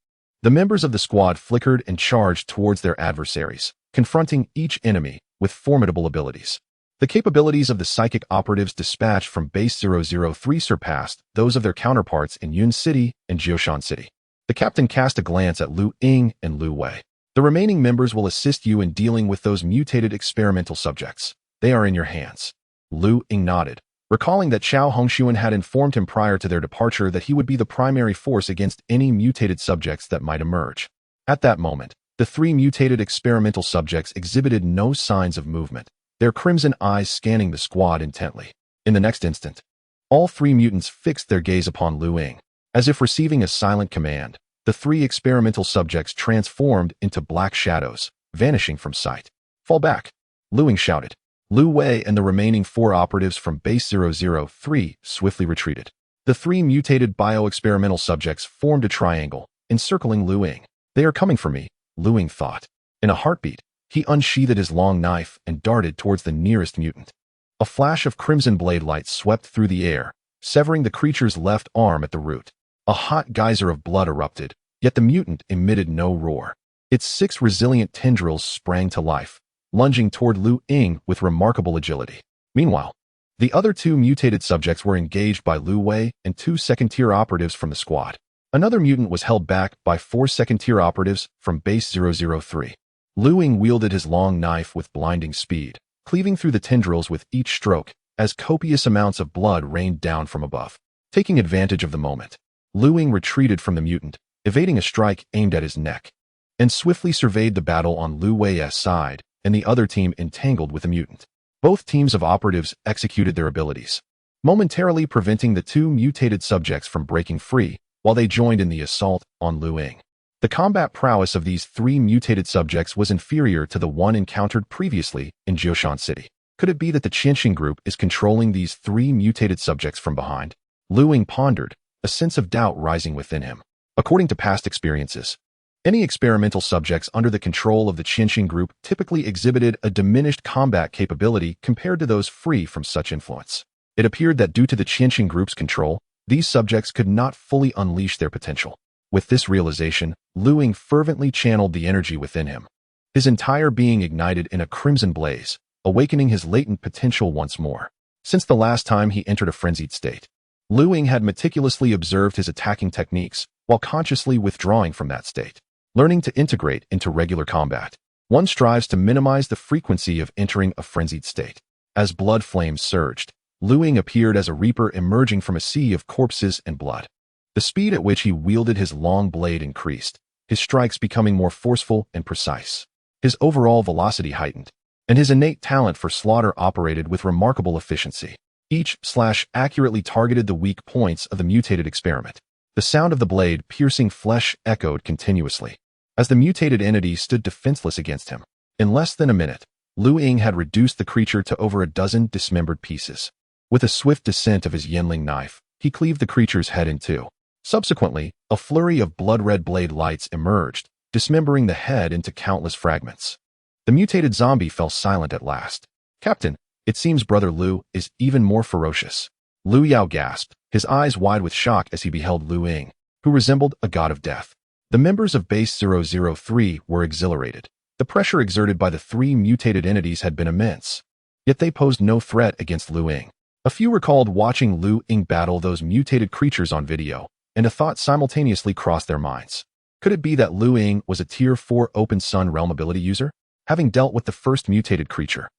The members of the squad flickered and charged towards their adversaries, confronting each enemy with formidable abilities. The capabilities of the psychic operatives dispatched from Base 003 surpassed those of their counterparts in Yun City and Jioshan City. The captain cast a glance at Lu Ying and Lu Wei. "The remaining members will assist you in dealing with those mutated experimental subjects. They are in your hands." Lu Ying nodded, recalling that Xiao Hongxuan had informed him prior to their departure that he would be the primary force against any mutated subjects that might emerge. At that moment, the 3 mutated experimental subjects exhibited no signs of movement, their crimson eyes scanning the squad intently. In the next instant, all 3 mutants fixed their gaze upon Lu Ying. As if receiving a silent command, the 3 experimental subjects transformed into black shadows, vanishing from sight. "Fall back," Lu Ying shouted. Lu Wei and the remaining 4 operatives from Base 003 swiftly retreated. The 3 mutated bioexperimental subjects formed a triangle, encircling Lu Ying. "They are coming for me," Lu Ying thought. In a heartbeat, he unsheathed his long knife and darted towards the nearest mutant. A flash of crimson blade light swept through the air, severing the creature's left arm at the root. A hot geyser of blood erupted, yet the mutant emitted no roar. Its 6 resilient tendrils sprang to life, lunging toward Lu Ying with remarkable agility. Meanwhile, the other 2 mutated subjects were engaged by Lu Wei and 2 second-tier operatives from the squad. Another mutant was held back by 4 second-tier operatives from Base 003. Lu Ying wielded his long knife with blinding speed, cleaving through the tendrils with each stroke, as copious amounts of blood rained down from above. Taking advantage of the moment, Lu Ying retreated from the mutant, evading a strike aimed at his neck, and swiftly surveyed the battle on Lu Wei's side and the other team entangled with the mutant. Both teams of operatives executed their abilities, momentarily preventing the 2 mutated subjects from breaking free while they joined in the assault on Lu Ying. The combat prowess of these 3 mutated subjects was inferior to the one encountered previously in Jioshan City. Could it be that the Qianxin group is controlling these 3 mutated subjects from behind? Lu Ying pondered, a sense of doubt rising within him. According to past experiences, any experimental subjects under the control of the Qianxin group typically exhibited a diminished combat capability compared to those free from such influence. It appeared that due to the Qianxin group's control, these subjects could not fully unleash their potential. With this realization, Lu Ying fervently channeled the energy within him. His entire being ignited in a crimson blaze, awakening his latent potential once more. Since the last time he entered a frenzied state, Lu Ying had meticulously observed his attacking techniques while consciously withdrawing from that state. Learning to integrate into regular combat, one strives to minimize the frequency of entering a frenzied state. As blood flames surged, Lu Ying appeared as a reaper emerging from a sea of corpses and blood. The speed at which he wielded his long blade increased, his strikes becoming more forceful and precise. His overall velocity heightened, and his innate talent for slaughter operated with remarkable efficiency. Each slash accurately targeted the weak points of the mutated experiment. The sound of the blade piercing flesh echoed continuously, as the mutated entity stood defenseless against him. In less than a minute, Lu Ying had reduced the creature to over a dozen dismembered pieces. With a swift descent of his Yinling knife, he cleaved the creature's head in two. Subsequently, a flurry of blood-red blade lights emerged, dismembering the head into countless fragments. The mutated zombie fell silent at last. "Captain, it seems Brother Lu is even more ferocious." Lu Yao gasped, his eyes wide with shock as he beheld Lu Ying, who resembled a god of death. The members of Base 003 were exhilarated. The pressure exerted by the three mutated entities had been immense, yet they posed no threat against Lu Ying. A few recalled watching Lu Ying battle those mutated creatures on video, and a thought simultaneously crossed their minds. Could it be that Lu Ying was a Tier 4 Open Sun Realm ability user? Having dealt with the first mutated creature,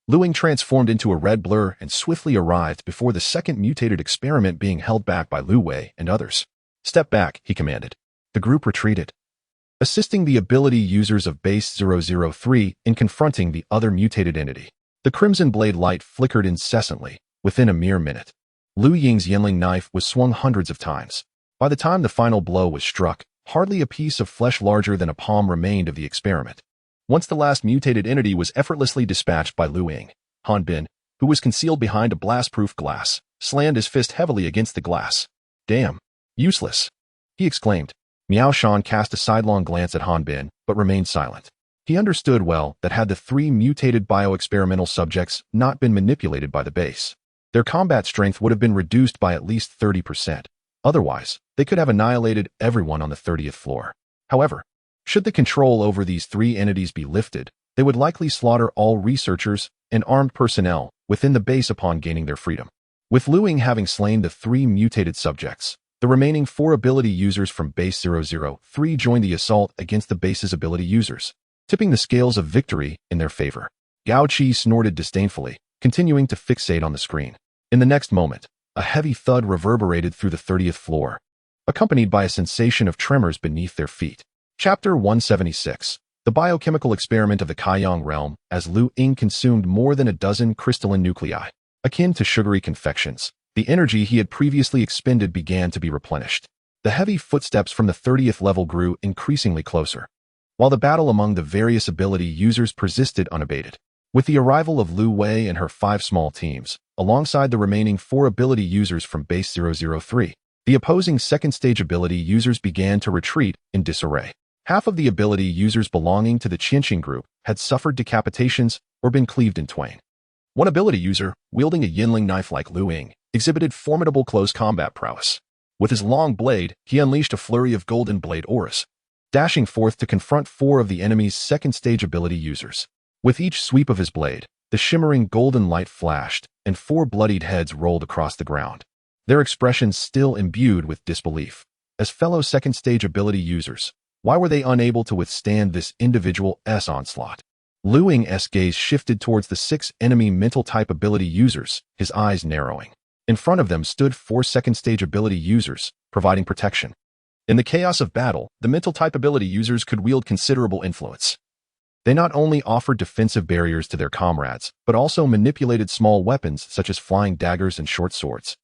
Lu Ying transformed into a red blur and swiftly arrived before the second mutated experiment being held back by Lu Wei and others. "Step back," he commanded. The group retreated, assisting the ability users of Base 003 in confronting the other mutated entity. The crimson blade light flickered incessantly. Within a mere minute, Lu Ying's Yinling knife was swung hundreds of times. By the time the final blow was struck, hardly a piece of flesh larger than a palm remained of the experiment. Once the last mutated entity was effortlessly dispatched by Lu Ying, Han Bin, who was concealed behind a blast-proof glass, slammed his fist heavily against the glass. "Damn. Useless," he exclaimed. Miao Shan cast a sidelong glance at Han Bin, but remained silent. He understood well that had the three mutated bioexperimental subjects not been manipulated by the base, their combat strength would have been reduced by at least 30%. Otherwise, they could have annihilated everyone on the 30th floor. However, should the control over these three entities be lifted, they would likely slaughter all researchers and armed personnel within the base upon gaining their freedom. With Lu Ying having slain the three mutated subjects, the remaining four ability users from Base 003 joined the assault against the base's ability users, tipping the scales of victory in their favor. Gao Qi snorted disdainfully, continuing to fixate on the screen. In the next moment, a heavy thud reverberated through the 30th floor, accompanied by a sensation of tremors beneath their feet. Chapter 176. The biochemical experiment of the Kaiyang realm, as Lu Ying consumed more than a dozen crystalline nuclei. Akin to sugary confections, the energy he had previously expended began to be replenished. The heavy footsteps from the 30th level grew increasingly closer, while the battle among the various ability users persisted unabated. With the arrival of Lu Wei and her 5 small teams, alongside the remaining 4 ability users from Base 003, the opposing second-stage ability users began to retreat in disarray. Half of the ability users belonging to the Qianxing group had suffered decapitations or been cleaved in twain. One ability user, wielding a Yinling knife like Lu Ying, exhibited formidable close combat prowess. With his long blade, he unleashed a flurry of golden blade auras, dashing forth to confront 4 of the enemy's second-stage ability users. With each sweep of his blade, the shimmering golden light flashed, and 4 bloodied heads rolled across the ground, their expressions still imbued with disbelief. As fellow second-stage ability users, why were they unable to withstand this individual's onslaught? Lu Ying's gaze shifted towards the 6 enemy mental-type ability users, his eyes narrowing. In front of them stood 4 second-stage ability users, providing protection. In the chaos of battle, the mental-type ability users could wield considerable influence. They not only offered defensive barriers to their comrades, but also manipulated small weapons such as flying daggers and short swords,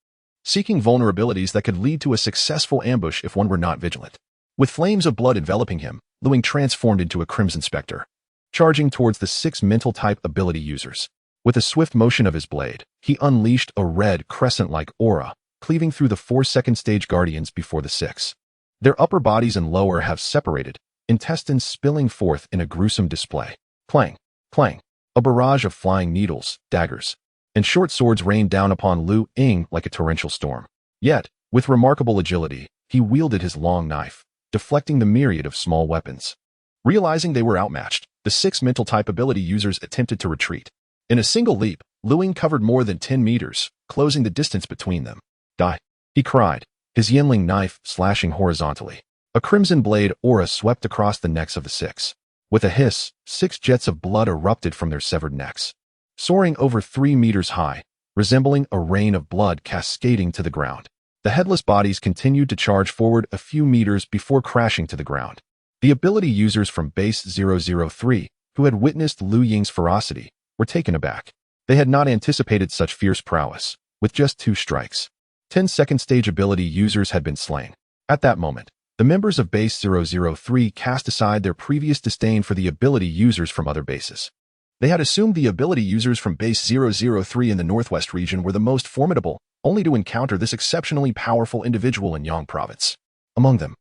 seeking vulnerabilities that could lead to a successful ambush if one were not vigilant. With flames of blood enveloping him, Lu Ying transformed into a Crimson Spectre, charging towards the 6 mental-type ability users. With a swift motion of his blade, he unleashed a red crescent-like aura, cleaving through the 4 second-stage guardians before the 6. Their upper bodies and lower halves separated, intestines spilling forth in a gruesome display. Clang, clang. A barrage of flying needles, daggers, and short swords rained down upon Lu Ying like a torrential storm. Yet, with remarkable agility, he wielded his long knife, deflecting the myriad of small weapons. Realizing they were outmatched, the 6 mental-type ability users attempted to retreat. In a single leap, Lu Ying covered more than 10 meters, closing the distance between them. "Die!" he cried, his Yinling knife slashing horizontally. A crimson blade aura swept across the necks of the 6. With a hiss, 6 jets of blood erupted from their severed necks, soaring over 3 meters high, resembling a rain of blood cascading to the ground. The headless bodies continued to charge forward a few meters before crashing to the ground. The ability users from Base 003, who had witnessed Lu Ying's ferocity, were taken aback. They had not anticipated such fierce prowess. With just 2 strikes, 10 second-stage ability users had been slain. At that moment, the members of Base 003 cast aside their previous disdain for the ability users from other bases. They had assumed the ability users from Base 003 in the Northwest region were the most formidable, only to encounter this exceptionally powerful individual in Ying Province. Among them,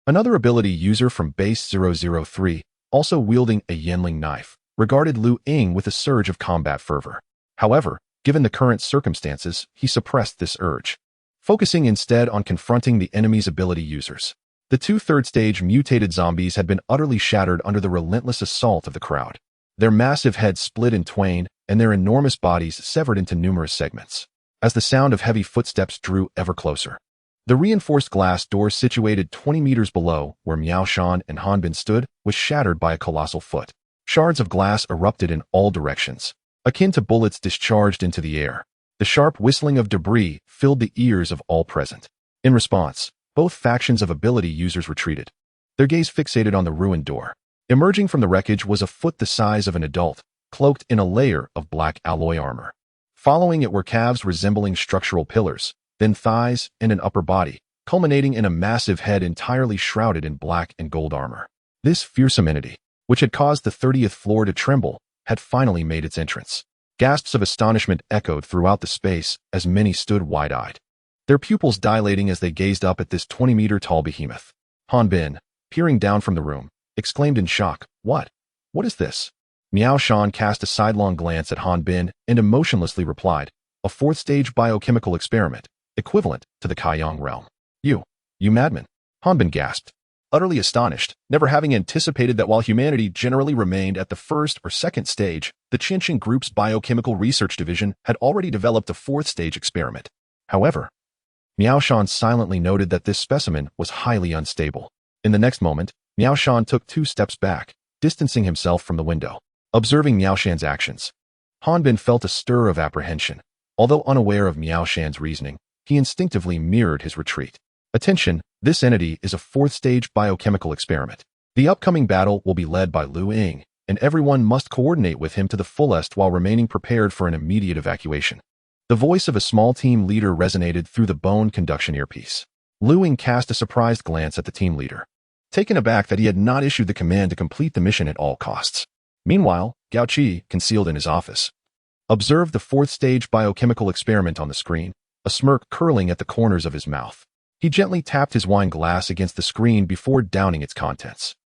another ability user from Base 003, also wielding a Yanling knife, regarded Lu Ying with a surge of combat fervor. However, given the current circumstances, he suppressed this urge, focusing instead on confronting the enemy's ability users. The 2 third-stage mutated zombies had been utterly shattered under the relentless assault of the crowd. Their massive heads split in twain, and their enormous bodies severed into numerous segments, as the sound of heavy footsteps drew ever closer. The reinforced glass door situated 20 meters below, where Miao Shan and Han Bin stood, was shattered by a colossal foot. Shards of glass erupted in all directions, akin to bullets discharged into the air. The sharp whistling of debris filled the ears of all present. In response, both factions of ability users retreated, their gaze fixated on the ruined door. Emerging from the wreckage was a foot the size of an adult, cloaked in a layer of black alloy armor. Following it were calves resembling structural pillars, then thighs, and an upper body, culminating in a massive head entirely shrouded in black and gold armor. This fearsome entity, which had caused the 30th floor to tremble, had finally made its entrance. Gasps of astonishment echoed throughout the space as many stood wide-eyed, their pupils dilating as they gazed up at this 20-meter-tall behemoth. Han Bin, peering down from the room, exclaimed in shock, "What? What is this?" Miao Shan cast a sidelong glance at Han Bin and emotionlessly replied, "A 4th-stage biochemical experiment, equivalent to the Kaiyang realm." You madman," Han Bin gasped, utterly astonished, never having anticipated that while humanity generally remained at the 1st or 2nd stage, the Qianxin Group's Biochemical Research Division had already developed a 4th-stage experiment. However, Miao Shan silently noted that this specimen was highly unstable. In the next moment, Miao Shan took 2 steps back, distancing himself from the window. Observing Miao Shan's actions, Han Bin felt a stir of apprehension. Although unaware of Miao Shan's reasoning, he instinctively mirrored his retreat. Attention, this entity is a 4th-stage biochemical experiment. The upcoming battle will be led by Lu Ying, and everyone must coordinate with him to the fullest while remaining prepared for an immediate evacuation. The voice of a small team leader resonated through the bone conduction earpiece. Lu Ying cast a surprised glance at the team leader, taken aback that he had not issued the command to complete the mission at all costs. Meanwhile, Gao Qi, concealed in his office, observed the 4th-stage biochemical experiment on the screen, a smirk curling at the corners of his mouth. He gently tapped his wine glass against the screen before downing its contents.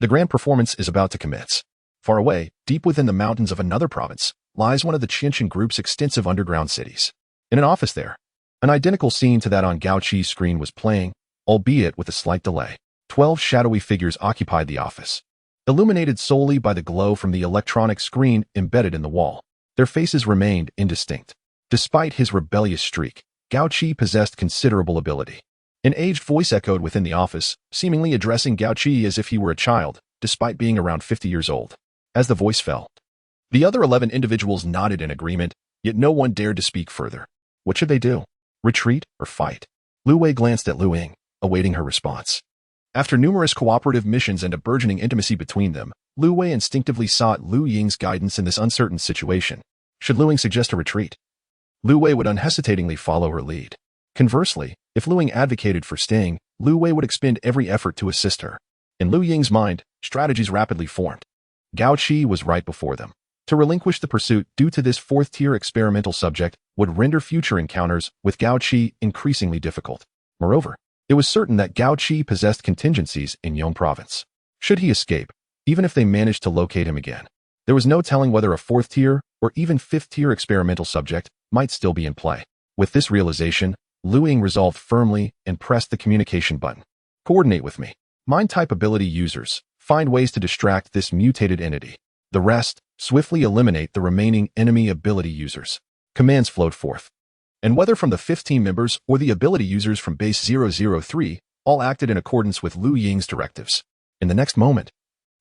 The grand performance is about to commence. Far away, deep within the mountains of another province, lies one of the Qianxin Group's extensive underground cities. In an office there, an identical scene to that on Gao Qi's screen was playing, albeit with a slight delay. 12 shadowy figures occupied the office, illuminated solely by the glow from the electronic screen embedded in the wall. Their faces remained indistinct. Despite his rebellious streak, Gao Qi possessed considerable ability. An aged voice echoed within the office, seemingly addressing Gao Qi as if he were a child, despite being around 50 years old. As the voice fell, the other 11 individuals nodded in agreement, yet no one dared to speak further. What should they do? Retreat or fight? Lu Wei glanced at Lu Ying, awaiting her response. After numerous cooperative missions and a burgeoning intimacy between them, Lu Wei instinctively sought Lu Ying's guidance in this uncertain situation. Should Lu Ying suggest a retreat, Lu Wei would unhesitatingly follow her lead. Conversely, if Lu Ying advocated for staying, Lu Wei would expend every effort to assist her. In Lu Ying's mind, strategies rapidly formed. Gao Qi was right before them. To relinquish the pursuit due to this 4th-tier experimental subject would render future encounters with Gao Qi increasingly difficult. Moreover, it was certain that Gao Qi possessed contingencies in Ying Province. Should he escape, even if they managed to locate him again, there was no telling whether a 4th-tier or even 5th-tier experimental subject might still be in play. With this realization, Lu Ying resolved firmly and pressed the communication button. Coordinate with me. Mind-type ability users, find ways to distract this mutated entity. The rest, swiftly eliminate the remaining enemy ability users. Commands flowed forth. And whether from the 15 members or the ability users from Base 003, all acted in accordance with Lu Ying's directives. In the next moment,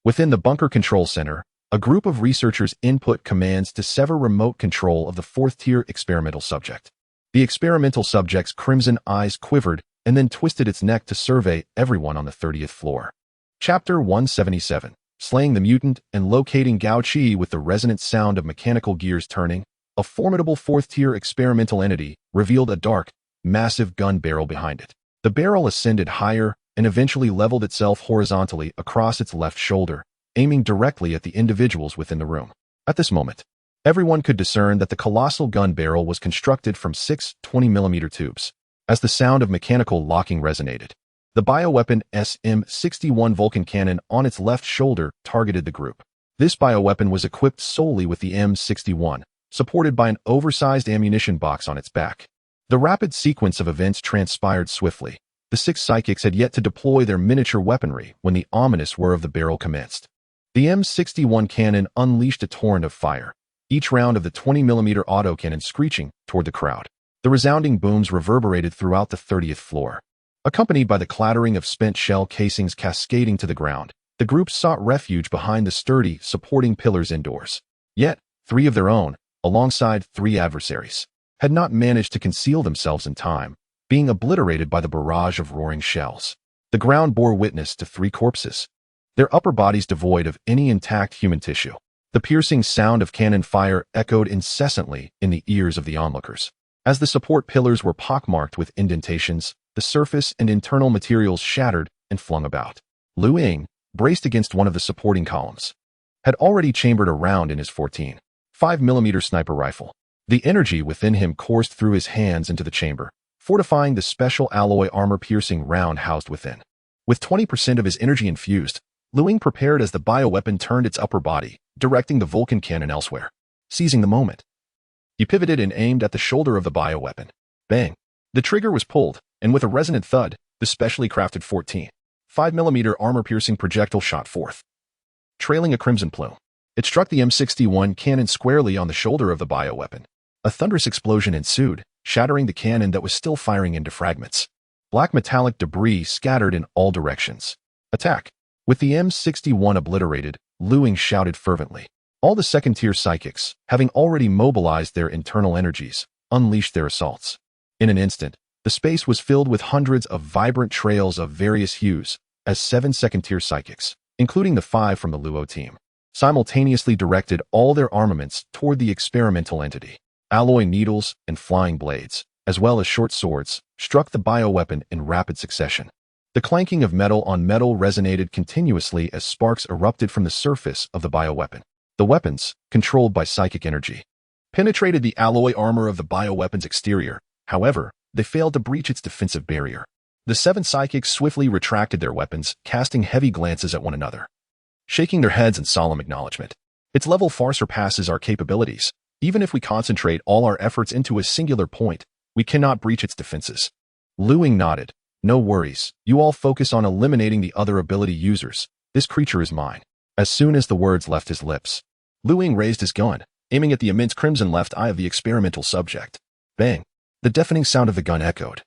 within the bunker control center, a group of researchers input commands to sever remote control of the 4th-tier experimental subject. The experimental subject's crimson eyes quivered and then twisted its neck to survey everyone on the 30th floor. Chapter 177. slaying the mutant and locating Gao Qi with the resonant sound of mechanical gears turning. A formidable fourth-tier experimental entity revealed a dark, massive gun barrel behind it. The barrel ascended higher and eventually leveled itself horizontally across its left shoulder, aiming directly at the individuals within the room. At this moment, everyone could discern that the colossal gun barrel was constructed from 6 20mm tubes. As the sound of mechanical locking resonated, the bioweapon SM-61 Vulcan cannon on its left shoulder targeted the group. This bioweapon was equipped solely with the M61, supported by an oversized ammunition box on its back. The rapid sequence of events transpired swiftly. The 6 psychics had yet to deploy their miniature weaponry when the ominous whir of the barrel commenced. The M61 cannon unleashed a torrent of fire, each round of the 20mm autocannon screeching toward the crowd. The resounding booms reverberated throughout the 30th floor. Accompanied by the clattering of spent shell casings cascading to the ground, the group sought refuge behind the sturdy, supporting pillars indoors. Yet, 3 of their own, alongside 3 adversaries, had not managed to conceal themselves in time, being obliterated by the barrage of roaring shells. The ground bore witness to 3 corpses, their upper bodies devoid of any intact human tissue. The piercing sound of cannon fire echoed incessantly in the ears of the onlookers. As the support pillars were pockmarked with indentations, the surface and internal materials shattered and flung about. Ying, braced against one of the supporting columns, had already chambered a round in his 14.5mm sniper rifle. The energy within him coursed through his hands into the chamber, fortifying the special alloy armor-piercing round housed within. With 20% of his energy infused, Ying prepared as the bioweapon turned its upper body, directing the Vulcan cannon elsewhere. Seizing the moment, he pivoted and aimed at the shoulder of the bioweapon. Bang! The trigger was pulled, and with a resonant thud, the specially crafted 14.5mm armor-piercing projectile shot forth, trailing a crimson plume. It struck the M61 cannon squarely on the shoulder of the bioweapon. A thunderous explosion ensued, shattering the cannon that was still firing into fragments. Black metallic debris scattered in all directions. Attack! With the M61 obliterated, Ying shouted fervently. All the second-tier psychics, having already mobilized their internal energies, unleashed their assaults. In an instant, the space was filled with hundreds of vibrant trails of various hues, as 7 second-tier psychics, including the 5 from the Luo team, simultaneously directed all their armaments toward the experimental entity. Alloy needles and flying blades, as well as short swords, struck the bioweapon in rapid succession. The clanking of metal on metal resonated continuously as sparks erupted from the surface of the bioweapon. The weapons, controlled by psychic energy, penetrated the alloy armor of the bioweapon's exterior. However, they failed to breach its defensive barrier. The 7 psychics swiftly retracted their weapons, casting heavy glances at one another, shaking their heads in solemn acknowledgement. Its level far surpasses our capabilities. Even if we concentrate all our efforts into a singular point, we cannot breach its defenses. Ying nodded. No worries, you all focus on eliminating the other ability users. This creature is mine. As soon as the words left his lips, Ying raised his gun, aiming at the immense crimson left eye of the experimental subject. Bang! The deafening sound of the gun echoed,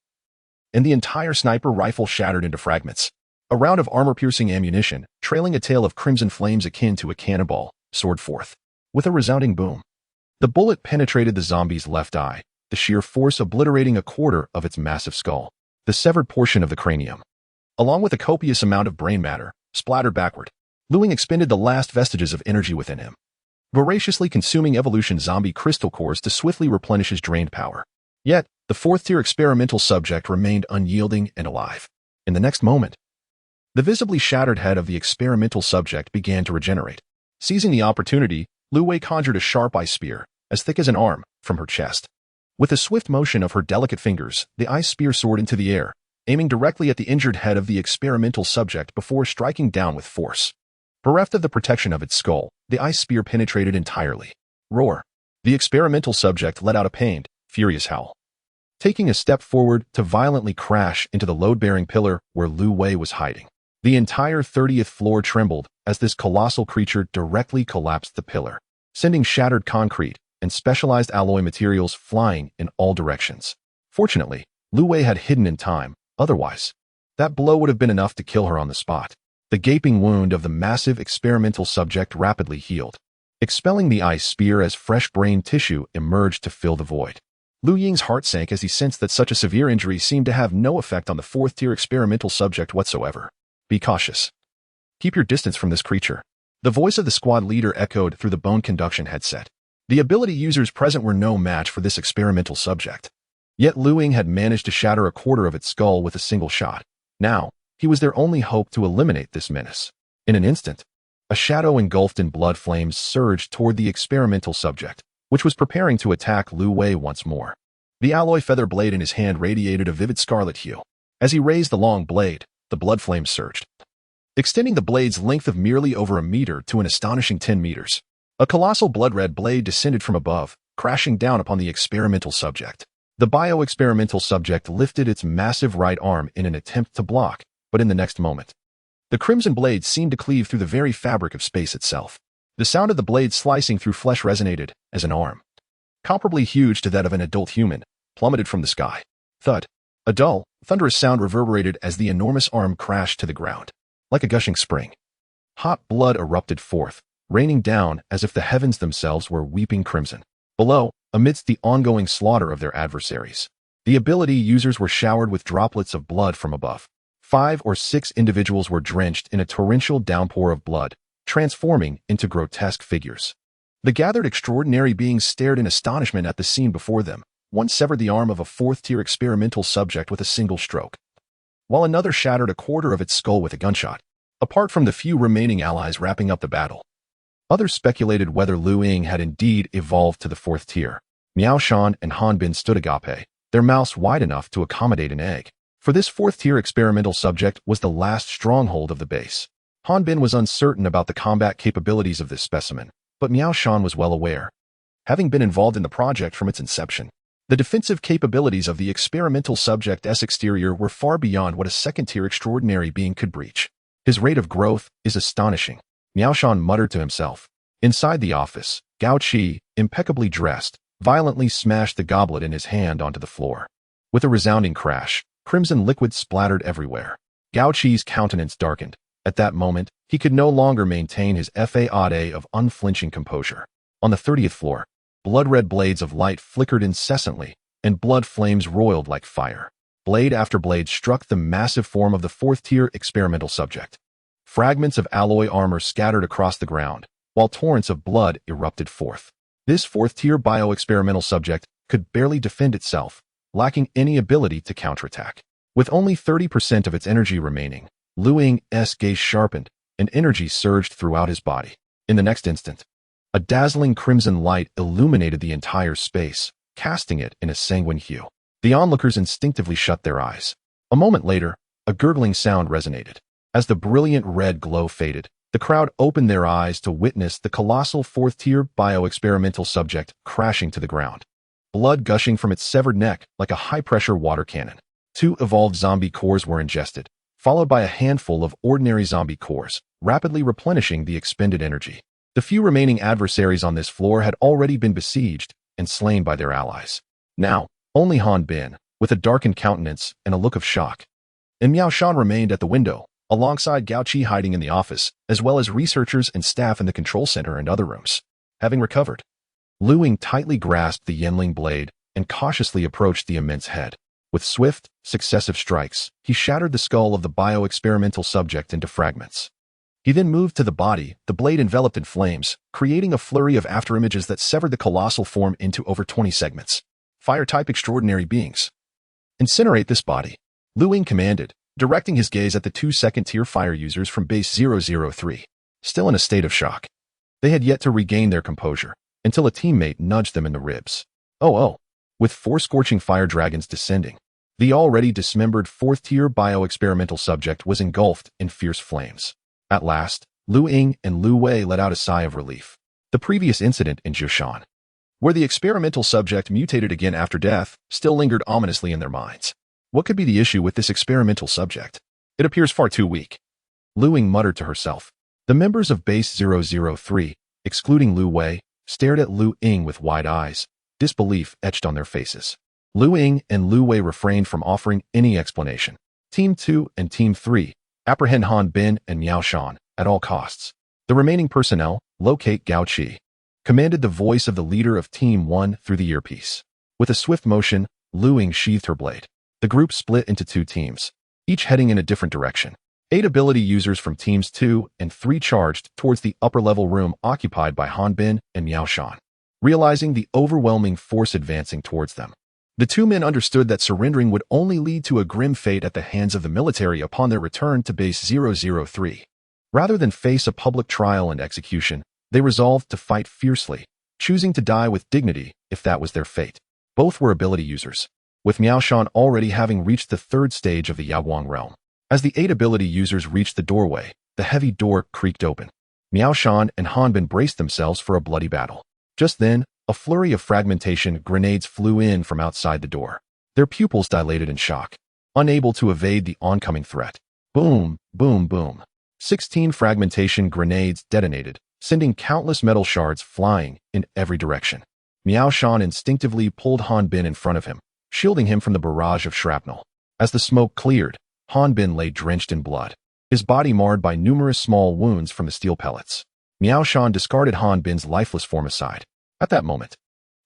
and the entire sniper rifle shattered into fragments. A round of armor-piercing ammunition, trailing a tail of crimson flames akin to a cannonball, soared forth. With a resounding boom, the bullet penetrated the zombie's left eye, the sheer force obliterating a quarter of its massive skull. The severed portion of the cranium, along with a copious amount of brain matter, splattered backward. Ying expended the last vestiges of energy within him, voraciously consuming evolution zombie crystal cores to swiftly replenish his drained power. Yet, the 4th-tier experimental subject remained unyielding and alive. In the next moment, the visibly shattered head of the experimental subject began to regenerate. Seizing the opportunity, Ying conjured a sharp ice spear, as thick as an arm, from her chest. With a swift motion of her delicate fingers, the ice spear soared into the air, aiming directly at the injured head of the experimental subject before striking down with force. Bereft of the protection of its skull, the ice spear penetrated entirely. Roar! The experimental subject let out a pained, furious howl, taking a step forward to violently crash into the load-bearing pillar where Ying was hiding. The entire 30th floor trembled as this colossal creature directly collapsed the pillar, sending shattered concrete and specialized alloy materials flying in all directions. Fortunately, Ying had hidden in time, otherwise, that blow would have been enough to kill her on the spot. The gaping wound of the massive experimental subject rapidly healed, expelling the ice spear as fresh brain tissue emerged to fill the void. Ying's heart sank as he sensed that such a severe injury seemed to have no effect on the 4th-tier experimental subject whatsoever. Be cautious. Keep your distance from this creature. The voice of the squad leader echoed through the bone conduction headset. The ability users present were no match for this experimental subject. Yet Lu Ying had managed to shatter a quarter of its skull with a single shot. Now, he was their only hope to eliminate this menace. In an instant, a shadow engulfed in blood flames surged toward the experimental subject, which was preparing to attack Lu Wei once more. The alloy feather blade in his hand radiated a vivid scarlet hue. As he raised the long blade, the blood flames surged, extending the blade's length of merely over a meter to an astonishing 10 meters. A colossal blood-red blade descended from above, crashing down upon the experimental subject. The bio-experimental subject lifted its massive right arm in an attempt to block, but in the next moment, the crimson blade seemed to cleave through the very fabric of space itself. The sound of the blade slicing through flesh resonated as an arm, comparably huge to that of an adult human, plummeted from the sky. Thud. A dull, thunderous sound reverberated as the enormous arm crashed to the ground. Like a gushing spring, hot blood erupted forth, raining down as if the heavens themselves were weeping crimson. Below, amidst the ongoing slaughter of their adversaries, the ability users were showered with droplets of blood from above. 5 or 6 individuals were drenched in a torrential downpour of blood, transforming into grotesque figures. The gathered extraordinary beings stared in astonishment at the scene before them. One severed the arm of a 4th-tier experimental subject with a single stroke, while another shattered a quarter of its skull with a gunshot. Apart from the few remaining allies wrapping up the battle, others speculated whether Lu Ying had indeed evolved to the 4th tier. Miao Shan and Han Bin stood agape, their mouths wide enough to accommodate an egg. For this 4th-tier experimental subject was the last stronghold of the base. Han Bin was uncertain about the combat capabilities of this specimen, but Miao Shan was well aware, having been involved in the project from its inception. The defensive capabilities of the experimental subject's exterior were far beyond what a 2nd-tier extraordinary being could breach. His rate of growth is astonishing, Miao Shan muttered to himself. Inside the office, Gao Qi, impeccably dressed, violently smashed the goblet in his hand onto the floor. With a resounding crash, crimson liquid splattered everywhere. Gao Qi's countenance darkened. At that moment, he could no longer maintain his facade of unflinching composure. On the 30th floor, blood-red blades of light flickered incessantly, and blood flames roiled like fire. Blade after blade struck the massive form of the 4th-tier experimental subject. Fragments of alloy armor scattered across the ground, while torrents of blood erupted forth. This 4th-tier bio-experimental subject could barely defend itself, lacking any ability to counterattack. With only 30% of its energy remaining, Lu Ying's gaze sharpened, and energy surged throughout his body. In the next instant, a dazzling crimson light illuminated the entire space, casting it in a sanguine hue. The onlookers instinctively shut their eyes. A moment later, a gurgling sound resonated. As the brilliant red glow faded, the crowd opened their eyes to witness the colossal 4th-tier bio-experimental subject crashing to the ground, blood gushing from its severed neck like a high-pressure water cannon. 2 evolved zombie cores were ingested, followed by a handful of ordinary zombie cores, rapidly replenishing the expended energy. The few remaining adversaries on this floor had already been besieged and slain by their allies. Now, only Han Bin, with a darkened countenance and a look of shock, and Miao Shan remained at the window, alongside Gao Qi hiding in the office, as well as researchers and staff in the control center and other rooms. Having recovered, Lu Ying tightly grasped the Yenling blade and cautiously approached the immense head. With swift, successive strikes, he shattered the skull of the bio-experimental subject into fragments. He then moved to the body, the blade enveloped in flames, creating a flurry of afterimages that severed the colossal form into over 20 segments. Fire-type extraordinary beings. Incinerate this body, Lu Ying commanded, directing his gaze at the 2 2nd-tier fire users from base 003, still in a state of shock. They had yet to regain their composure, until a teammate nudged them in the ribs. Oh. With 4 scorching fire dragons descending, the already dismembered 4th-tier bio-experimental subject was engulfed in fierce flames. At last, Lu Ying and Lu Wei let out a sigh of relief. The previous incident in Jishan, where the experimental subject mutated again after death, still lingered ominously in their minds. What could be the issue with this experimental subject? It appears far too weak, Lu Ying muttered to herself. The members of base 003, excluding Lu Wei, stared at Lu Ying with wide eyes, disbelief etched on their faces. Lu Ying and Lu Wei refrained from offering any explanation. Team 2 and Team 3 apprehend Han Bin and Miao Shan at all costs. The remaining personnel locate Gao Qi, commanded the voice of the leader of Team 1 through the earpiece. With a swift motion, Lu Ying sheathed her blade. The group split into 2 teams, each heading in a different direction. 8 ability users from teams 2 and 3 charged towards the upper-level room occupied by Han Bin and Miao Shan, realizing the overwhelming force advancing towards them. The two men understood that surrendering would only lead to a grim fate at the hands of the military upon their return to Base 003. Rather than face a public trial and execution, they resolved to fight fiercely, choosing to die with dignity if that was their fate. Both were ability users, with Miao Shan already having reached the 3rd stage of the Yaguang realm. As the 8 ability users reached the doorway, the heavy door creaked open. Miao Shan and Han Bin braced themselves for a bloody battle. Just then, a flurry of fragmentation grenades flew in from outside the door. Their pupils dilated in shock, unable to evade the oncoming threat. Boom, boom, boom. 16 fragmentation grenades detonated, sending countless metal shards flying in every direction. Miao Shan instinctively pulled Han Bin in front of him, shielding him from the barrage of shrapnel. As the smoke cleared, Han Bin lay drenched in blood, his body marred by numerous small wounds from the steel pellets. Miao Shan discarded Han Bin's lifeless form aside. At that moment,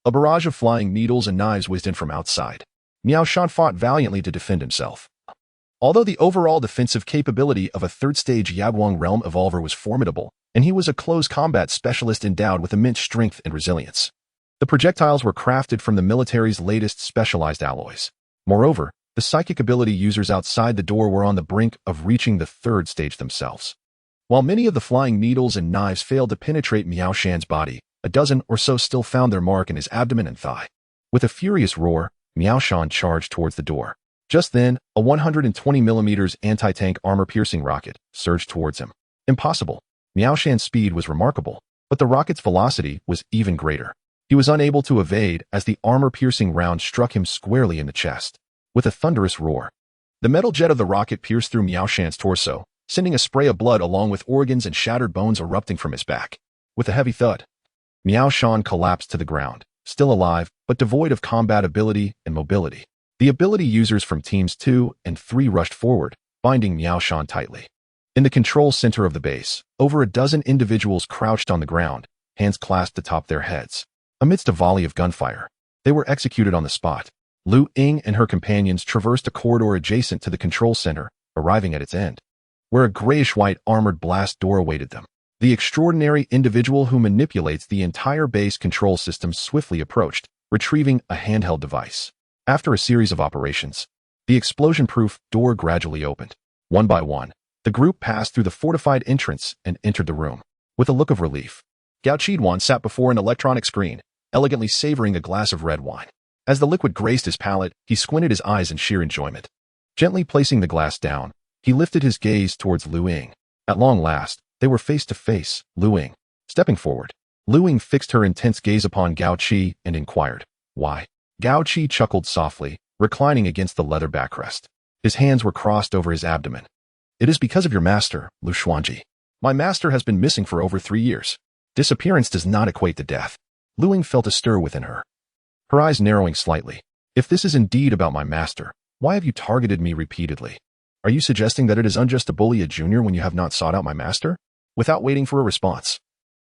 a barrage of flying needles and knives whizzed in from outside. Miao Shan fought valiantly to defend himself. Although the overall defensive capability of a 3rd-stage Yaguang realm evolver was formidable, and he was a close combat specialist endowed with immense strength and resilience, the projectiles were crafted from the military's latest specialized alloys. Moreover, the psychic ability users outside the door were on the brink of reaching the 3rd stage themselves. While many of the flying needles and knives failed to penetrate Miao Shan's body, a dozen or so still found their mark in his abdomen and thigh. With a furious roar, Miao Shan charged towards the door. Just then, a 120mm anti-tank armor-piercing rocket surged towards him. Impossible. Miao Shan's speed was remarkable, but the rocket's velocity was even greater. He was unable to evade as the armor-piercing round struck him squarely in the chest. With a thunderous roar, the metal jet of the rocket pierced through Miao Shan's torso, sending a spray of blood along with organs and shattered bones erupting from his back. With a heavy thud, Miao Shan collapsed to the ground, still alive, but devoid of combat ability and mobility. The ability users from teams 2 and 3 rushed forward, binding Miao Shan tightly. In the control center of the base, over a dozen individuals crouched on the ground, hands clasped atop their heads. Amidst a volley of gunfire, they were executed on the spot. Ying and her companions traversed a corridor adjacent to the control center, arriving at its end, where a grayish-white armored blast door awaited them. The extraordinary individual who manipulates the entire base control system swiftly approached, retrieving a handheld device. After a series of operations, the explosion-proof door gradually opened. One by one, the group passed through the fortified entrance and entered the room. With a look of relief, Gao Qidwan sat before an electronic screen, elegantly savoring a glass of red wine. As the liquid graced his palate, he squinted his eyes in sheer enjoyment. Gently placing the glass down, he lifted his gaze towards Ying. At long last, they were face to face. Ying, stepping forward, Ying fixed her intense gaze upon Gao Qi and inquired, "Why?" Gao Qi chuckled softly, reclining against the leather backrest. His hands were crossed over his abdomen. "It is because of your master, Lu Xuanji. My master has been missing for over 3 years. Disappearance does not equate to death." Ying felt a stir within her, her eyes narrowing slightly. "If this is indeed about my master, why have you targeted me repeatedly? Are you suggesting that it is unjust to bully a junior when you have not sought out my master?" Without waiting for a response,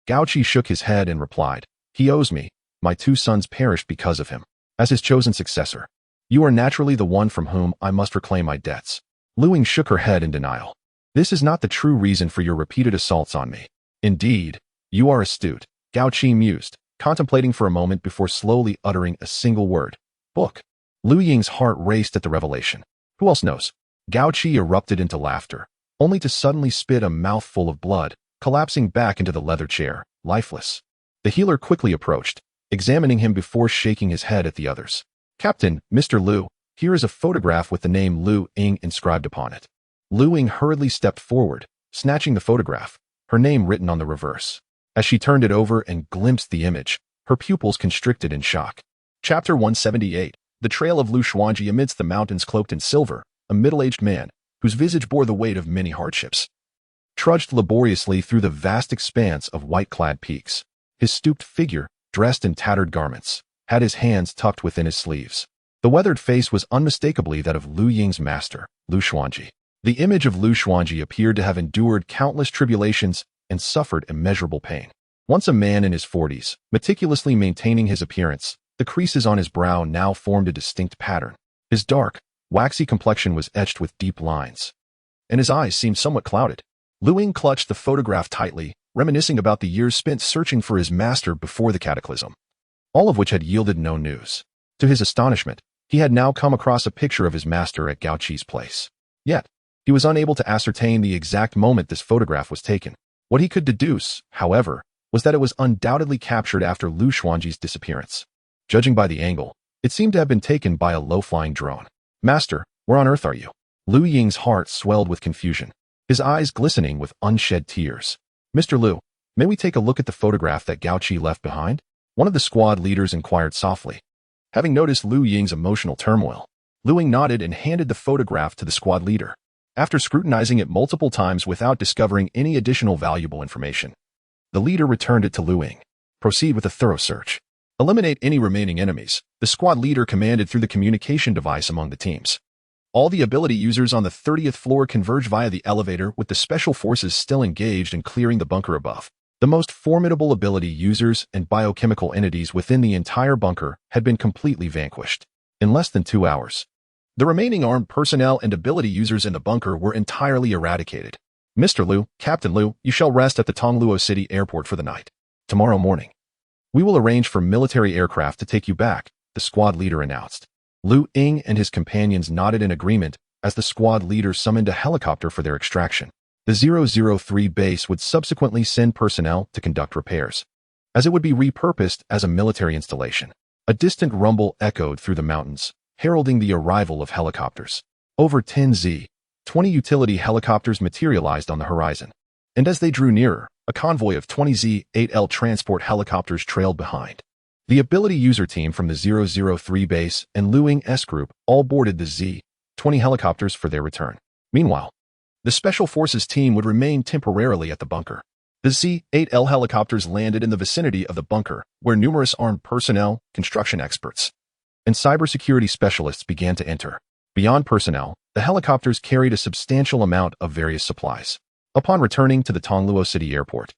Gao Qi shook his head and replied, "He owes me. My 2 sons perished because of him. As his chosen successor, you are naturally the one from whom I must reclaim my debts." Ying shook her head in denial. "This is not the true reason for your repeated assaults on me." "Indeed, you are astute," Gao Qi mused, contemplating for a moment before slowly uttering a single word. "Book." Ying's heart raced at the revelation. Who else knows? Gao Qi erupted into laughter, only to suddenly spit a mouthful of blood, collapsing back into the leather chair, lifeless. The healer quickly approached, examining him before shaking his head at the others. "Captain, Mr. Lu, here is a photograph with the name Ying inscribed upon it." Ying hurriedly stepped forward, snatching the photograph, her name written on the reverse. As she turned it over and glimpsed the image, her pupils constricted in shock. Chapter 178. The Trail of Lu Xuanji. Amidst the mountains cloaked in silver, a middle-aged man, whose visage bore the weight of many hardships, trudged laboriously through the vast expanse of white-clad peaks. His stooped figure, dressed in tattered garments, had his hands tucked within his sleeves. The weathered face was unmistakably that of Ying's master, Lu Xuanji. The image of Lu Xuanji appeared to have endured countless tribulations and suffered immeasurable pain. Once a man in his 40s, meticulously maintaining his appearance, the creases on his brow now formed a distinct pattern. His dark, waxy complexion was etched with deep lines, and his eyes seemed somewhat clouded. Lu Ying clutched the photograph tightly, reminiscing about the years spent searching for his master before the cataclysm, all of which had yielded no news. To his astonishment, he had now come across a picture of his master at Gao Qi's place. Yet, he was unable to ascertain the exact moment this photograph was taken. What he could deduce, however, was that it was undoubtedly captured after Lu Xuanji's disappearance. Judging by the angle, it seemed to have been taken by a low-flying drone. "Master, where on earth are you?" Lu Ying's heart swelled with confusion, his eyes glistening with unshed tears. "Mr. Lu, may we take a look at the photograph that Gao Qi left behind?" One of the squad leaders inquired softly. Having noticed Lu Ying's emotional turmoil, Lu Ying nodded and handed the photograph to the squad leader. After scrutinizing it multiple times without discovering any additional valuable information, the leader returned it to Lu Ying. "Proceed with a thorough search. Eliminate any remaining enemies," the squad leader commanded through the communication device among the teams. All the ability users on the 30th floor converged via the elevator, with the special forces still engaged in clearing the bunker above. The most formidable ability users and biochemical entities within the entire bunker had been completely vanquished. In less than 2 hours, the remaining armed personnel and ability users in the bunker were entirely eradicated. "Mr. Lu, Captain Lu, you shall rest at the Tongluo City Airport for the night. Tomorrow morning, we will arrange for military aircraft to take you back," the squad leader announced. Lu Ying and his companions nodded in agreement as the squad leader summoned a helicopter for their extraction. The 003 base would subsequently send personnel to conduct repairs, as it would be repurposed as a military installation. A distant rumble echoed through the mountains, heralding the arrival of helicopters. Over 10 Z-20 utility helicopters materialized on the horizon, and as they drew nearer, a convoy of 20 Z-8L transport helicopters trailed behind. The ability user team from the 003 base and Lu Ying's group all boarded the Z-20 helicopters for their return. Meanwhile, the Special Forces team would remain temporarily at the bunker. The Z-8L helicopters landed in the vicinity of the bunker, where numerous armed personnel, construction experts, and cybersecurity specialists began to enter. Beyond personnel, the helicopters carried a substantial amount of various supplies. Upon returning to the Tongluo City Airport,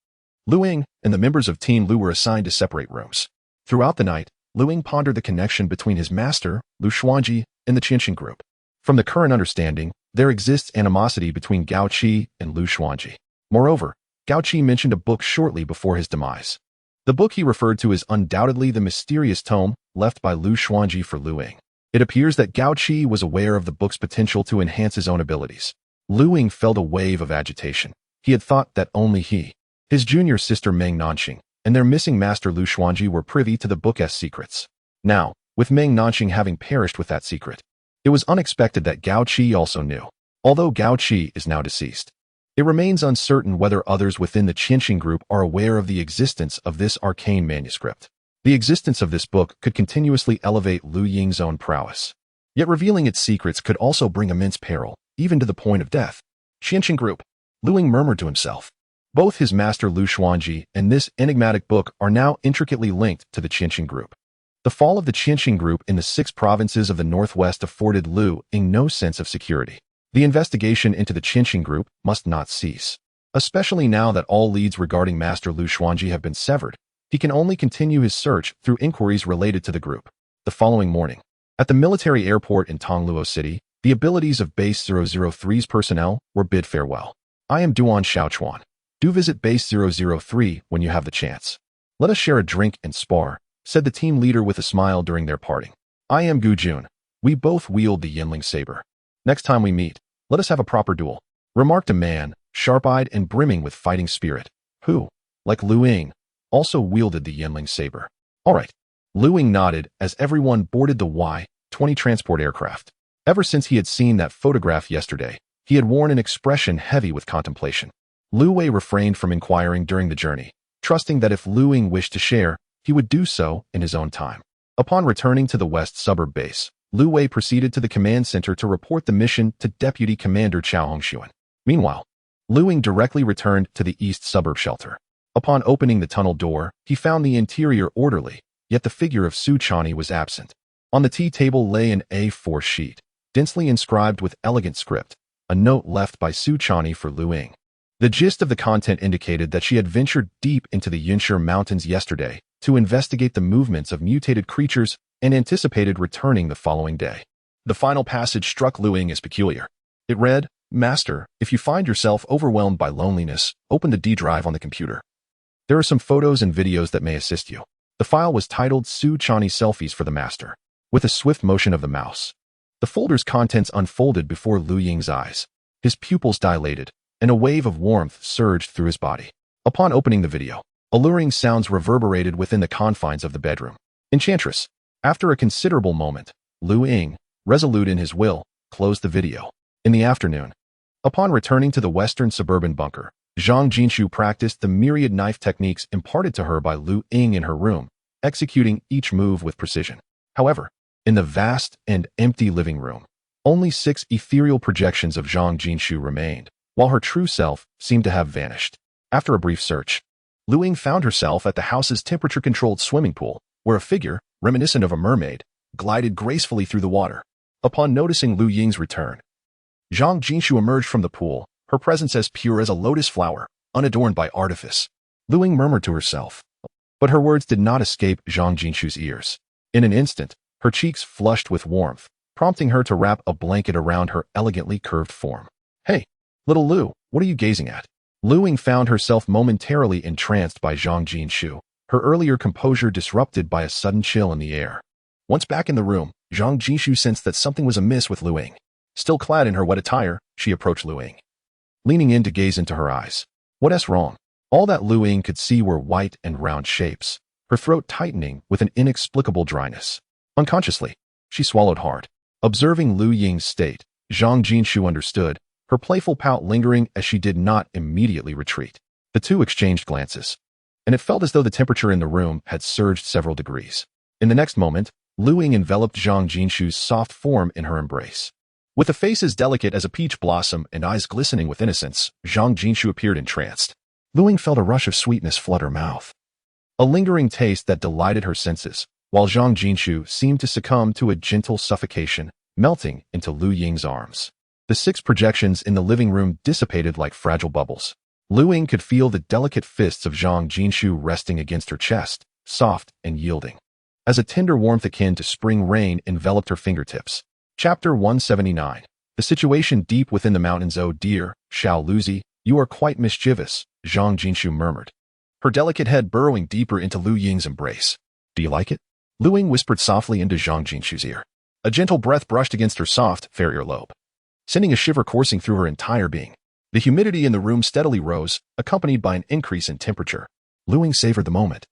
Lu Ying and the members of Team Lu were assigned to separate rooms. Throughout the night, Lu Ying pondered the connection between his master, Lu Xuanji, and the Qianxin group. From the current understanding, there exists animosity between Gao Qi and Lu Xuanji. Moreover, Gao Qi mentioned a book shortly before his demise. The book he referred to is undoubtedly the mysterious tome left by Lu Xuanji for Lu Ying. It appears that Gao Qi was aware of the book's potential to enhance his own abilities. Lu Ying felt a wave of agitation. He had thought that only he, his junior sister Meng Nanxing, and their missing master Lu Xuanji were privy to the book's secrets. Now, with Meng Nanxing having perished with that secret, it was unexpected that Gao Qi also knew. Although Gao Qi is now deceased, it remains uncertain whether others within the Qianxin group are aware of the existence of this arcane manuscript. The existence of this book could continuously elevate Lu Ying's own prowess. Yet revealing its secrets could also bring immense peril, even to the point of death. Qianxin group, Lu Ying murmured to himself. Both his master Lu Xuanji and this enigmatic book are now intricately linked to the Qianxin group. The fall of the Qianxin group in the 6 provinces of the northwest afforded Lu Ying no sense of security. The investigation into the Qianxin group must not cease. Especially now that all leads regarding Master Lu Xuanji have been severed, he can only continue his search through inquiries related to the group. The following morning, at the military airport in Tongluo City, the abilities of Base 003's personnel were bid farewell. "I am Duan Xiaochuan. Do visit Base 003 when you have the chance. Let us share a drink and spar," said the team leader with a smile during their parting. "I am Gu Jun. We both wield the Yinling saber. Next time we meet, let us have a proper duel," remarked a man, sharp-eyed and brimming with fighting spirit, who, like Lu Ying, also wielded the Yinling saber. "All right." Lu Ying nodded as everyone boarded the Y-20 transport aircraft. Ever since he had seen that photograph yesterday, he had worn an expression heavy with contemplation. Lu Wei refrained from inquiring during the journey, trusting that if Lu Ying wished to share, he would do so in his own time. Upon returning to the West Suburb base, Lu Wei proceeded to the command center to report the mission to Deputy Commander Chao Hongxuan. Meanwhile, Lu Ying directly returned to the East Suburb shelter. Upon opening the tunnel door, he found the interior orderly, yet the figure of Su Chani was absent. On the tea table lay an A4 sheet, densely inscribed with elegant script, a note left by Su Chani for Lu Ying. The gist of the content indicated that she had ventured deep into the Yinshi Mountains yesterday to investigate the movements of mutated creatures and anticipated returning the following day. The final passage struck Lu Ying as peculiar. It read, Master, if you find yourself overwhelmed by loneliness, open the D drive on the computer. There are some photos and videos that may assist you. The file was titled Su Chani Selfies for the Master. With a swift motion of the mouse, the folder's contents unfolded before Lu Ying's eyes. His pupils dilated, and a wave of warmth surged through his body. Upon opening the video, alluring sounds reverberated within the confines of the bedroom. Enchantress. After a considerable moment, Lu Ying, resolute in his will, closed the video. In the afternoon, upon returning to the western suburban bunker, Zhang Jinshu practiced the myriad knife techniques imparted to her by Lu Ying in her room, executing each move with precision. However, in the vast and empty living room, only 6 ethereal projections of Zhang Jinshu remained, while her true self seemed to have vanished. After a brief search, Lu Ying found herself at the house's temperature-controlled swimming pool, where a figure, reminiscent of a mermaid, glided gracefully through the water. Upon noticing Lu Ying's return, Zhang Jinshu emerged from the pool, her presence as pure as a lotus flower, unadorned by artifice. Lu Ying murmured to herself, but her words did not escape Zhang Jinshu's ears. In an instant, her cheeks flushed with warmth, prompting her to wrap a blanket around her elegantly curved form. Hey, little Lu, what are you gazing at? Lu Ying found herself momentarily entranced by Zhang Jinshu, her earlier composure disrupted by a sudden chill in the air. Once back in the room, Zhang Jinshu sensed that something was amiss with Lu Ying. Still clad in her wet attire, she approached Lu Ying, leaning in to gaze into her eyes. What's wrong? All that Lu Ying could see were white and round shapes, her throat tightening with an inexplicable dryness. Unconsciously, she swallowed hard. Observing Lu Ying's state, Zhang Jinshu understood, her playful pout lingering as she did not immediately retreat. The two exchanged glances, and it felt as though the temperature in the room had surged several degrees. In the next moment, Lu Ying enveloped Zhang Jinshu's soft form in her embrace. With a face as delicate as a peach blossom and eyes glistening with innocence, Zhang Jinshu appeared entranced. Lu Ying felt a rush of sweetness flood her mouth, a lingering taste that delighted her senses, while Zhang Jinshu seemed to succumb to a gentle suffocation, melting into Lu Ying's arms. The 6 projections in the living room dissipated like fragile bubbles. Lu Ying could feel the delicate fists of Zhang Jinshu resting against her chest, soft and yielding, as a tender warmth akin to spring rain enveloped her fingertips. Chapter 179. The situation deep within the mountains. Oh dear, Xiao Luzi, you are quite mischievous, Zhang Jinshu murmured, her delicate head burrowing deeper into Lu Ying's embrace. Do you like it? Lu Ying whispered softly into Zhang Jinshu's ear. A gentle breath brushed against her soft, fair earlobe, sending a shiver coursing through her entire being. The humidity in the room steadily rose, accompanied by an increase in temperature. Lu Ying savored the moment,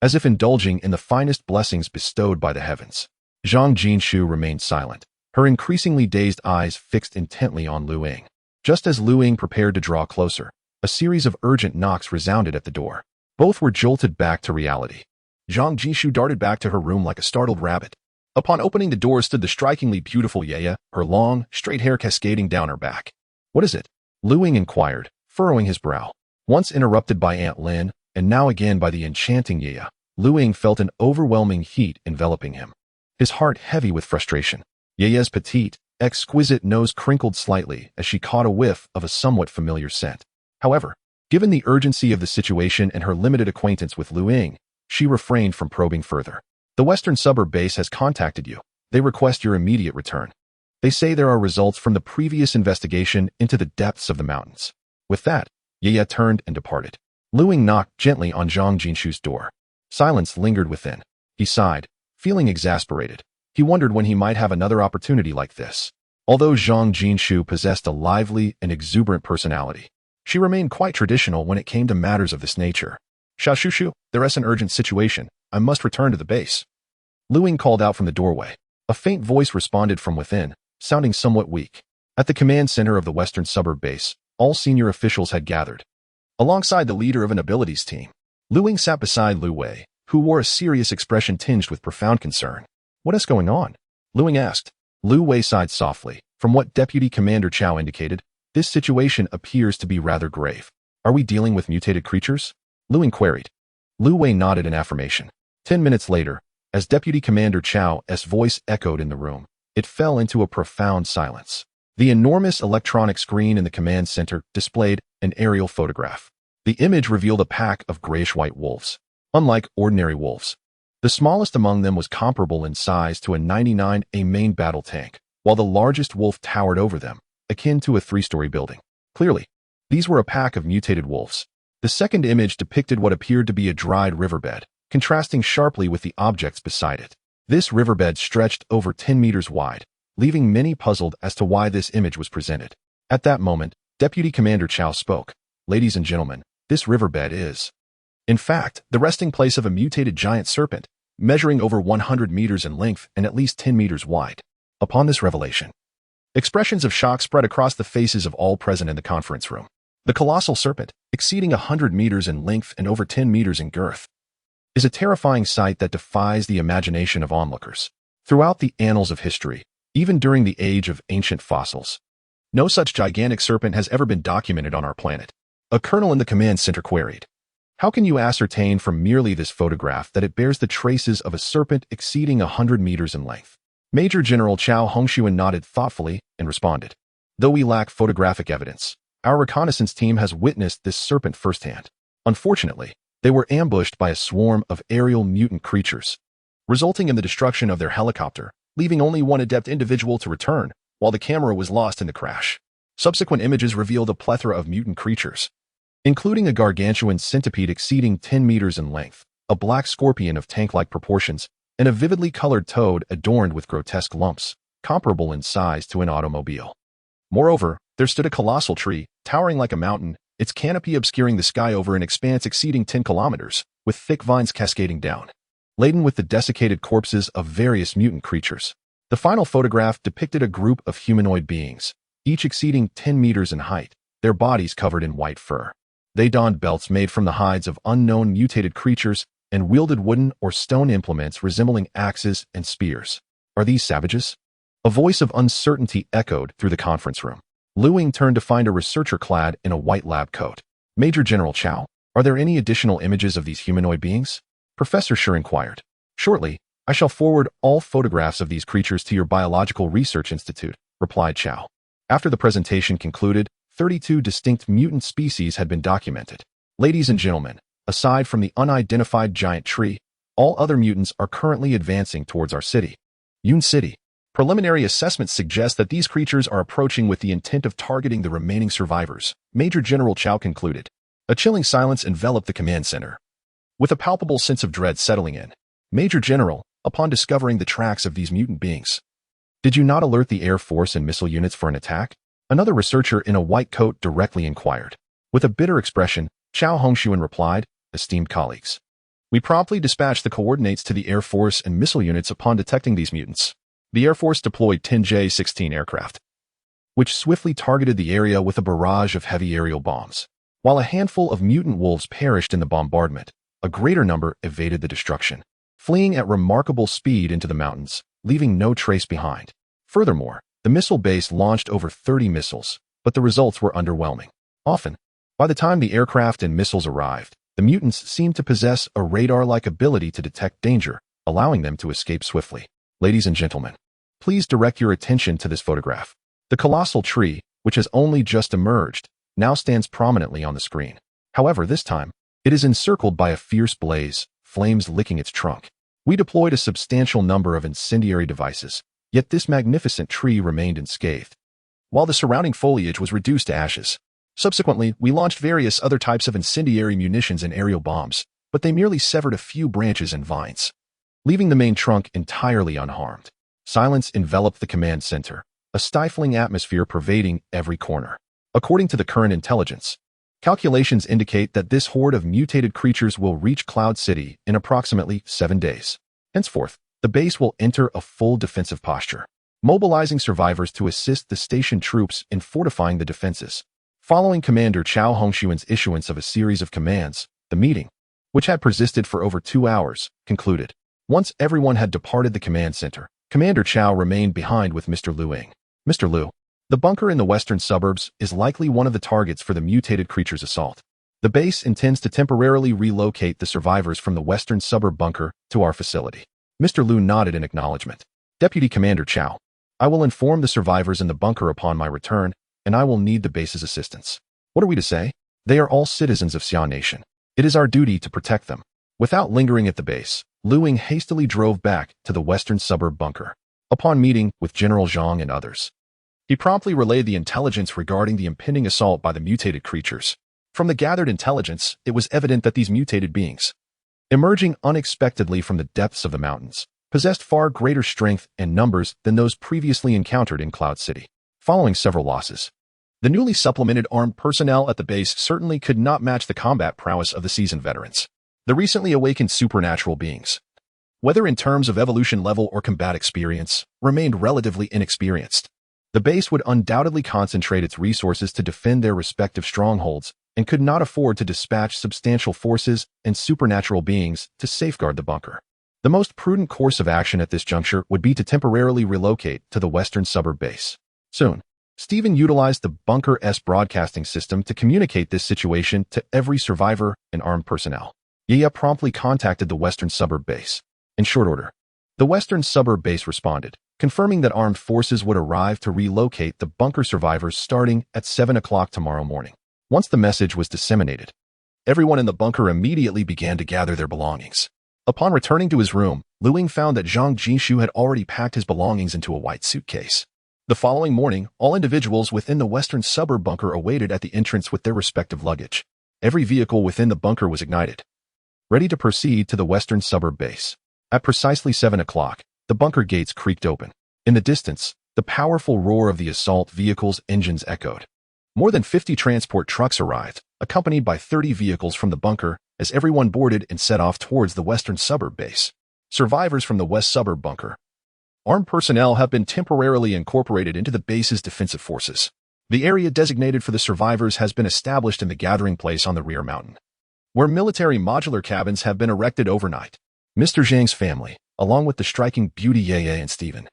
as if indulging in the finest blessings bestowed by the heavens. Zhang Jinshu remained silent, her increasingly dazed eyes fixed intently on Lu Ying. Just as Lu Ying prepared to draw closer, a series of urgent knocks resounded at the door. Both were jolted back to reality. Zhang Jinshu darted back to her room like a startled rabbit. Upon opening the door stood the strikingly beautiful Yaya, her long, straight hair cascading down her back. What is it? Lu Ying inquired, furrowing his brow. Once interrupted by Aunt Lin, and now again by the enchanting Yaya, Lu Ying felt an overwhelming heat enveloping him, his heart heavy with frustration. Yaya's petite, exquisite nose crinkled slightly as she caught a whiff of a somewhat familiar scent. However, given the urgency of the situation and her limited acquaintance with Lu Ying, she refrained from probing further. The Western Suburb base has contacted you. They request your immediate return. They say there are results from the previous investigation into the depths of the mountains. With that, Yaya turned and departed. Lu Ying knocked gently on Zhang Jinshu's door. Silence lingered within. He sighed, feeling exasperated. He wondered when he might have another opportunity like this. Although Zhang Jinshu possessed a lively and exuberant personality, she remained quite traditional when it came to matters of this nature. Xiaoshushu, there is an urgent situation. I must return to the base. Lu Ying called out from the doorway. A faint voice responded from within, sounding somewhat weak. At the command center of the Western Suburb base, all senior officials had gathered. Alongside the leader of an abilities team, Lu Ying sat beside Lu Wei, who wore a serious expression tinged with profound concern. What is going on? Lu Ying asked. Lu Wei sighed softly. From what Deputy Commander Chao indicated, this situation appears to be rather grave. Are we dealing with mutated creatures? Lu Ying queried. Lu Wei nodded in affirmation. 10 minutes later, as Deputy Commander Chao's voice echoed in the room, it fell into a profound silence. The enormous electronic screen in the command center displayed an aerial photograph. The image revealed a pack of grayish-white wolves. Unlike ordinary wolves, the smallest among them was comparable in size to a 99A main battle tank, while the largest wolf towered over them, akin to a three-story building. Clearly, these were a pack of mutated wolves. The second image depicted what appeared to be a dried riverbed, contrasting sharply with the objects beside it. This riverbed stretched over 10 meters wide, leaving many puzzled as to why this image was presented. At that moment, Deputy Commander Chow spoke. Ladies and gentlemen, this riverbed is, in fact, the resting place of a mutated giant serpent, measuring over 100 meters in length and at least 10 meters wide. Upon this revelation, expressions of shock spread across the faces of all present in the conference room. The colossal serpent, exceeding 100 meters in length and over 10 meters in girth, is a terrifying sight that defies the imagination of onlookers. Throughout the annals of history, even during the age of ancient fossils, no such gigantic serpent has ever been documented on our planet. A colonel in the command center queried. How can you ascertain from merely this photograph that it bears the traces of a serpent exceeding 100 meters in length? Major General Chow Hongshuan nodded thoughtfully and responded. Though we lack photographic evidence, our reconnaissance team has witnessed this serpent firsthand. Unfortunately, they were ambushed by a swarm of aerial mutant creatures, resulting in the destruction of their helicopter, leaving only one adept individual to return, while the camera was lost in the crash. Subsequent images revealed a plethora of mutant creatures, including a gargantuan centipede exceeding 10 meters in length, a black scorpion of tank-like proportions, and a vividly colored toad adorned with grotesque lumps, comparable in size to an automobile. Moreover, there stood a colossal tree, towering like a mountain, its canopy obscuring the sky over an expanse exceeding 10 kilometers, with thick vines cascading down, laden with the desiccated corpses of various mutant creatures. The final photograph depicted a group of humanoid beings, each exceeding 10 meters in height, their bodies covered in white fur. They donned belts made from the hides of unknown mutated creatures and wielded wooden or stone implements resembling axes and spears. Are these savages? A voice of uncertainty echoed through the conference room. Lu Ying turned to find a researcher clad in a white lab coat. Major General Chow, are there any additional images of these humanoid beings? Professor Shi inquired. Shortly, I shall forward all photographs of these creatures to your Biological Research Institute, replied Chow. After the presentation concluded, 32 distinct mutant species had been documented. Ladies and gentlemen, aside from the unidentified giant tree, all other mutants are currently advancing towards our city, Yun City. Preliminary assessments suggest that these creatures are approaching with the intent of targeting the remaining survivors, Major General Chow concluded. A chilling silence enveloped the command center. With a palpable sense of dread settling in, Major General, upon discovering the tracks of these mutant beings, did you not alert the Air Force and missile units for an attack? Another researcher in a white coat directly inquired. With a bitter expression, Chow Hongshuan replied, esteemed colleagues, we promptly dispatched the coordinates to the Air Force and missile units upon detecting these mutants. The Air Force deployed 10 J-16 aircraft, which swiftly targeted the area with a barrage of heavy aerial bombs. While a handful of mutant wolves perished in the bombardment, a greater number evaded the destruction, fleeing at remarkable speed into the mountains, leaving no trace behind. Furthermore, the missile base launched over 30 missiles, but the results were underwhelming. Often, by the time the aircraft and missiles arrived, the mutants seemed to possess a radar-like ability to detect danger, allowing them to escape swiftly. Ladies and gentlemen, please direct your attention to this photograph. The colossal tree, which has only just emerged, now stands prominently on the screen. However, this time, it is encircled by a fierce blaze, flames licking its trunk. We deployed a substantial number of incendiary devices, yet this magnificent tree remained unscathed, while the surrounding foliage was reduced to ashes. Subsequently, we launched various other types of incendiary munitions and aerial bombs, but they merely severed a few branches and vines, leaving the main trunk entirely unharmed. Silence enveloped the command center, a stifling atmosphere pervading every corner. According to the current intelligence, calculations indicate that this horde of mutated creatures will reach Cloud City in approximately 7 days. Henceforth, the base will enter a full defensive posture, mobilizing survivors to assist the station troops in fortifying the defenses. Following Commander Chow Hongshuan's issuance of a series of commands, the meeting, which had persisted for over 2 hours, concluded. Once everyone had departed the command center, Commander Chow remained behind with Mr. Lu Ying. Mr. Lu, the bunker in the western suburbs is likely one of the targets for the mutated creature's assault. The base intends to temporarily relocate the survivors from the western suburb bunker to our facility. Mr. Lu nodded in acknowledgement. Deputy Commander Chow, I will inform the survivors in the bunker upon my return, and I will need the base's assistance. What are we to say? They are all citizens of Xia Nation. It is our duty to protect them. Without lingering at the base, Lu Ying hastily drove back to the western suburb bunker. Upon meeting with General Zhang and others, He promptly relayed the intelligence regarding the impending assault by the mutated creatures. From the gathered intelligence, it was evident that these mutated beings, emerging unexpectedly from the depths of the mountains, possessed far greater strength and numbers than those previously encountered in Cloud City. Following several losses, the newly supplemented armed personnel at the base certainly could not match the combat prowess of the seasoned veterans. The recently awakened supernatural beings, whether in terms of evolution level or combat experience, remained relatively inexperienced. The base would undoubtedly concentrate its resources to defend their respective strongholds and could not afford to dispatch substantial forces and supernatural beings to safeguard the bunker. The most prudent course of action at this juncture would be to temporarily relocate to the western suburb base. Soon, Stephen utilized the bunker's broadcasting system to communicate this situation to every survivor and armed personnel. Ying promptly contacted the western suburb base. In short order, the western suburb base responded, confirming that armed forces would arrive to relocate the bunker survivors starting at 7 o'clock tomorrow morning. Once the message was disseminated, everyone in the bunker immediately began to gather their belongings. Upon returning to his room, Ying found that Zhang Jishu had already packed his belongings into a white suitcase. The following morning, all individuals within the western suburb bunker awaited at the entrance with their respective luggage. Every vehicle within the bunker was ignited, ready to proceed to the western suburb base. At precisely 7 o'clock, the bunker gates creaked open. In the distance, the powerful roar of the assault vehicles' engines echoed. More than 50 transport trucks arrived, accompanied by 30 vehicles from the bunker, as everyone boarded and set off towards the western suburb base. Survivors from the west suburb bunker, armed personnel have been temporarily incorporated into the base's defensive forces. The area designated for the survivors has been established in the gathering place on the rear mountain, where military modular cabins have been erected overnight. Mr. Zhang's family, along with the striking beauty Ye and Stephen,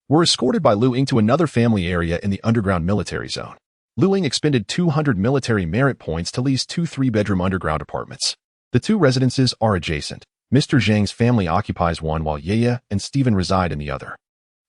were escorted by Ying to another family area in the underground military zone. Ying expended 200 military merit points to lease 2 3-bedroom underground apartments. The 2 residences are adjacent. Mr. Zhang's family occupies one while Ye and Stephen reside in the other.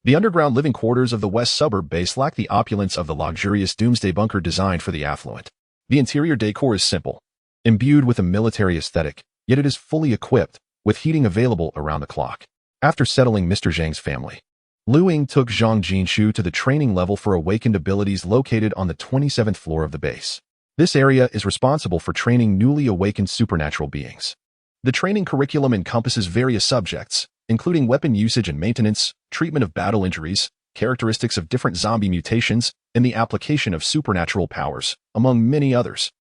The underground living quarters of the west suburb base lack the opulence of the luxurious doomsday bunker designed for the affluent. The interior decor is simple, imbued with a military aesthetic, yet it is fully equipped, with heating available around the clock. After settling Mr. Zhang's family, Ying took Zhang Jinshu to the training level for awakened abilities located on the 27th floor of the base. This area is responsible for training newly awakened supernatural beings. The training curriculum encompasses various subjects, including weapon usage and maintenance, treatment of battle injuries, characteristics of different zombie mutations, and the application of supernatural powers, among many others.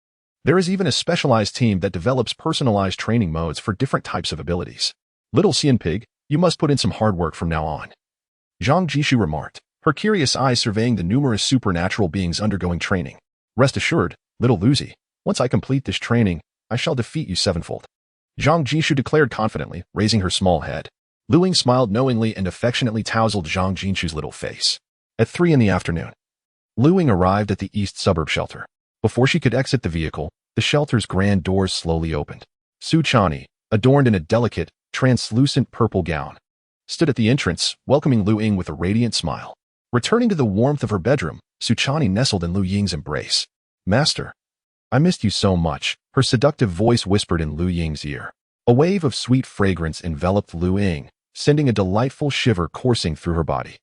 There is even a specialized team that develops personalized training modes for different types of abilities. Little Xian Pig, you must put in some hard work from now on, Zhang Jishu remarked, her curious eyes surveying the numerous supernatural beings undergoing training. Rest assured, little Lucy, once I complete this training, I shall defeat you sevenfold, Zhang Jishu declared confidently, raising her small head. Ying smiled knowingly and affectionately tousled Zhang Jinshu's little face. At 3 in the afternoon, Ying arrived at the east suburb shelter. Before she could exit the vehicle, the shelter's grand doors slowly opened. Su Chani, adorned in a delicate, translucent purple gown, stood at the entrance, welcoming Ying with a radiant smile. Returning to the warmth of her bedroom, Su Chani nestled in Ying's embrace. Master, I missed you so much, her seductive voice whispered in Ying's ear. A wave of sweet fragrance enveloped Ying, sending a delightful shiver coursing through her body,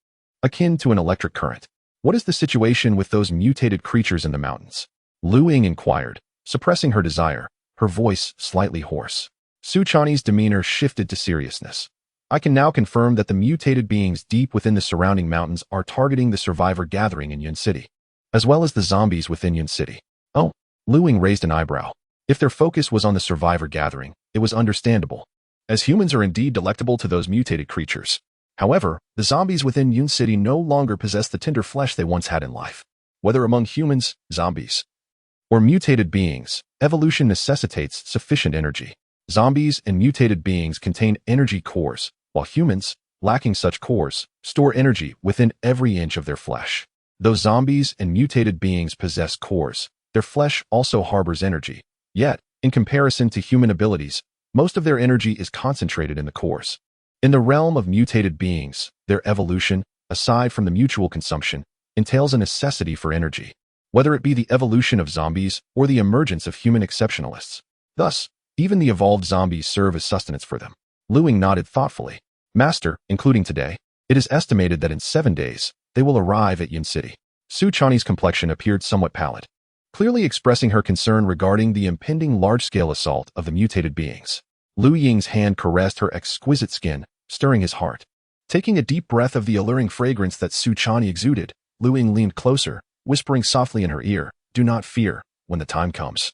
akin to an electric current. What is the situation with those mutated creatures in the mountains? Ying inquired, suppressing her desire, her voice slightly hoarse. Su Chani's demeanor shifted to seriousness. I can now confirm that the mutated beings deep within the surrounding mountains are targeting the survivor gathering in Yun City, as well as the zombies within Yun City. Oh, Ying raised an eyebrow. If their focus was on the survivor gathering, it was understandable, as humans are indeed delectable to those mutated creatures. However, the zombies within Yun City no longer possess the tender flesh they once had in life. Whether among humans, zombies, or mutated beings, evolution necessitates sufficient energy. Zombies and mutated beings contain energy cores, while humans, lacking such cores, store energy within every inch of their flesh. Though zombies and mutated beings possess cores, their flesh also harbors energy. Yet, in comparison to human abilities, most of their energy is concentrated in the cores. In the realm of mutated beings, their evolution, aside from the mutual consumption, entails a necessity for energy, whether it be the evolution of zombies or the emergence of human exceptionalists. Thus, even the evolved zombies serve as sustenance for them. Ying nodded thoughtfully. Master, including today, it is estimated that in 7 days, they will arrive at Yun City. Su Chani's complexion appeared somewhat pallid, clearly expressing her concern regarding the impending large-scale assault of the mutated beings. Lu Ying's hand caressed her exquisite skin, stirring his heart. Taking a deep breath of the alluring fragrance that Su Chani exuded, Lu Ying leaned closer, whispering softly in her ear, "Do not fear, when the time comes.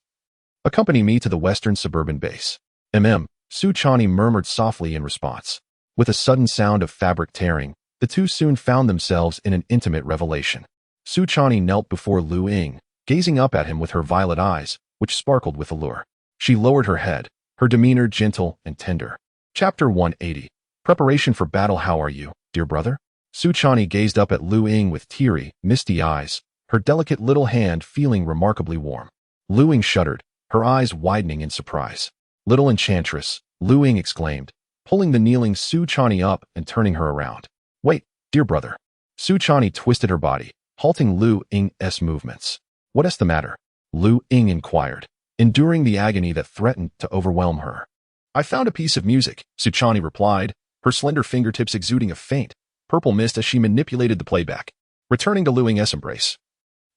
Accompany me to the western suburban base." Su Chani murmured softly in response. With a sudden sound of fabric tearing, the two soon found themselves in an intimate revelation. Su Chani knelt before Lu Ying, gazing up at him with her violet eyes, which sparkled with allure. She lowered her head, her demeanor gentle and tender. Chapter 180. Preparation for battle. How are you, dear brother? Su Chani gazed up at Lu Ying with teary, misty eyes, her delicate little hand feeling remarkably warm. Lu Ying shuddered, her eyes widening in surprise. "Little enchantress," Lu Ying exclaimed, pulling the kneeling Su Chani up and turning her around. "Wait, dear brother." Su Chani twisted her body, halting Lu Ying's movements. "What is the matter?" Lu Ying inquired, enduring the agony that threatened to overwhelm her. "I found a piece of music," Su Chani replied, her slender fingertips exuding a faint, purple mist as she manipulated the playback. Returning to Lu Ying's embrace,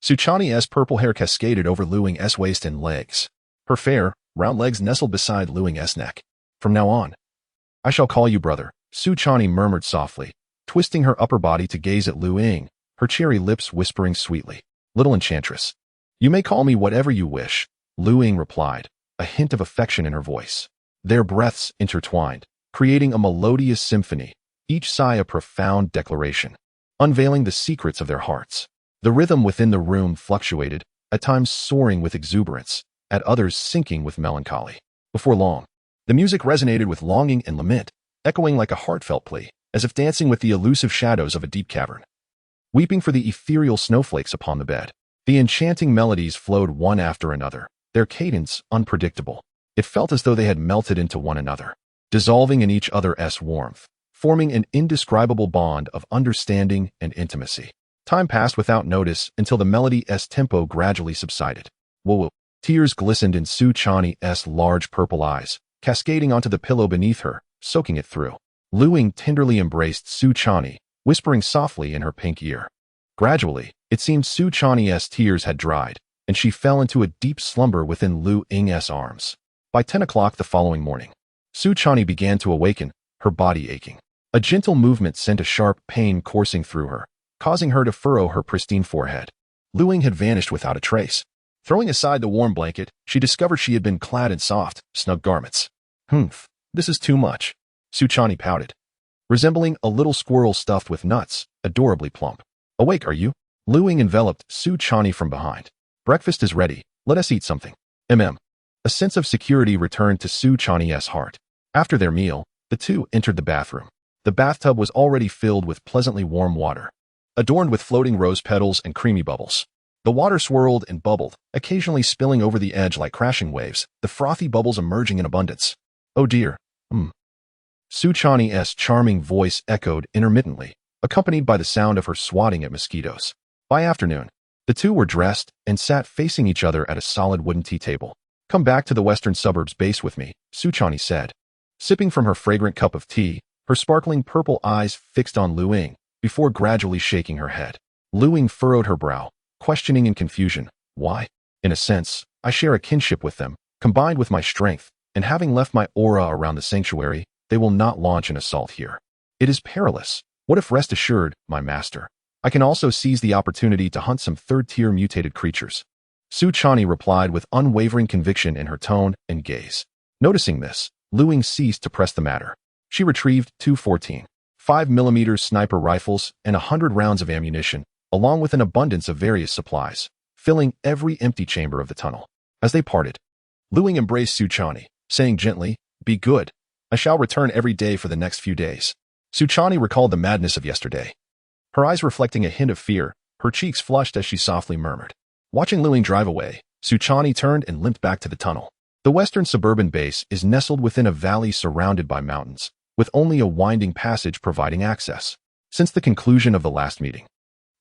Su Chani's purple hair cascaded over Lu Ying's waist and legs. Her fair, round legs nestled beside Lu Ying's neck. "From now on, I shall call you brother," Su Chani murmured softly, twisting her upper body to gaze at Lu Ying, her cherry lips whispering sweetly. "Little enchantress, you may call me whatever you wish," Lu Ying replied, a hint of affection in her voice. Their breaths intertwined, creating a melodious symphony, each sigh a profound declaration, unveiling the secrets of their hearts. The rhythm within the room fluctuated, at times soaring with exuberance, at others sinking with melancholy. Before long, the music resonated with longing and lament, echoing like a heartfelt plea, as if dancing with the elusive shadows of a deep cavern. Weeping for the ethereal snowflakes upon the bed, the enchanting melodies flowed one after another, their cadence unpredictable. It felt as though they had melted into one another, dissolving in each other's warmth, forming an indescribable bond of understanding and intimacy. Time passed without notice until the melody's tempo gradually subsided. Whoa! Tears glistened in Su Chani's large purple eyes, cascading onto the pillow beneath her, soaking it through. Lu Ying tenderly embraced Su Chani, whispering softly in her pink ear. Gradually, it seemed Su Chani's tears had dried, and she fell into a deep slumber within Lu Ying's arms. By 10 o'clock the following morning, Su Chani began to awaken, her body aching. A gentle movement sent a sharp pain coursing through her, causing her to furrow her pristine forehead. Lu Ying had vanished without a trace. Throwing aside the warm blanket, she discovered she had been clad in soft, snug garments. This is too much," Su Chani pouted, resembling a little squirrel stuffed with nuts, adorably plump. "Awake, are you?" Lu Ying enveloped Su Chani from behind. "Breakfast is ready. Let us eat something." A sense of security returned to Su Chani's heart. After their meal, the two entered the bathroom. The bathtub was already filled with pleasantly warm water, adorned with floating rose petals and creamy bubbles. The water swirled and bubbled, occasionally spilling over the edge like crashing waves, the frothy bubbles emerging in abundance. "Oh dear, Su Chani's charming voice echoed intermittently, accompanied by the sound of her swatting at mosquitoes. By afternoon, the two were dressed and sat facing each other at a solid wooden tea table. "Come back to the western suburbs base with me," Su Chani said. Sipping from her fragrant cup of tea, her sparkling purple eyes fixed on Lu Ying, before gradually shaking her head. Lu Ying furrowed her brow, questioning in confusion. "Why? In a sense, I share a kinship with them, combined with my strength, and having left my aura around the sanctuary, they will not launch an assault here. It is perilous. What if, rest assured, my master, I can also seize the opportunity to hunt some third-tier mutated creatures?" Su Chani replied with unwavering conviction in her tone and gaze. Noticing this, Lu Ying ceased to press the matter. She retrieved two 14.5mm sniper rifles and 100 rounds of ammunition, along with an abundance of various supplies, filling every empty chamber of the tunnel. As they parted, Lu Ying embraced Su Chani, saying gently, "Be good. I shall return every day for the next few days." Su Chani recalled the madness of yesterday, her eyes reflecting a hint of fear, her cheeks flushed as she softly murmured. Watching Lu Ying drive away, Su Chani turned and limped back to the tunnel. The western suburban base is nestled within a valley surrounded by mountains, with only a winding passage providing access. Since the conclusion of the last meeting,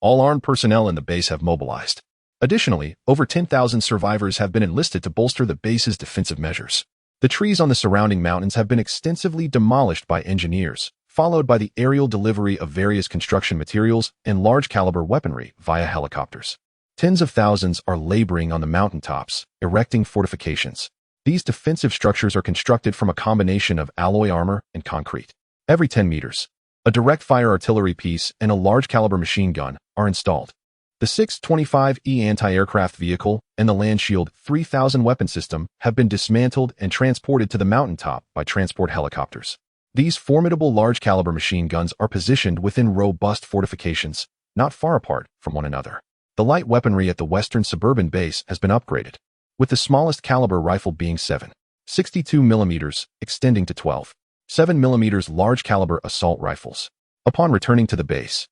all armed personnel in the base have mobilized. Additionally, over 10,000 survivors have been enlisted to bolster the base's defensive measures. The trees on the surrounding mountains have been extensively demolished by engineers, followed by the aerial delivery of various construction materials and large-caliber weaponry via helicopters. Tens of thousands are laboring on the mountaintops, erecting fortifications. These defensive structures are constructed from a combination of alloy armor and concrete. Every 10 meters, a direct-fire artillery piece and a large-caliber machine gun are installed. The 625E anti-aircraft vehicle and the Land Shield 3000 weapon system have been dismantled and transported to the mountaintop by transport helicopters. These formidable large-caliber machine guns are positioned within robust fortifications, not far apart from one another. The light weaponry at the western suburban base has been upgraded, with the smallest caliber rifle being 7.62 mm, extending to 12.7 mm large-caliber assault rifles. Upon returning to the base,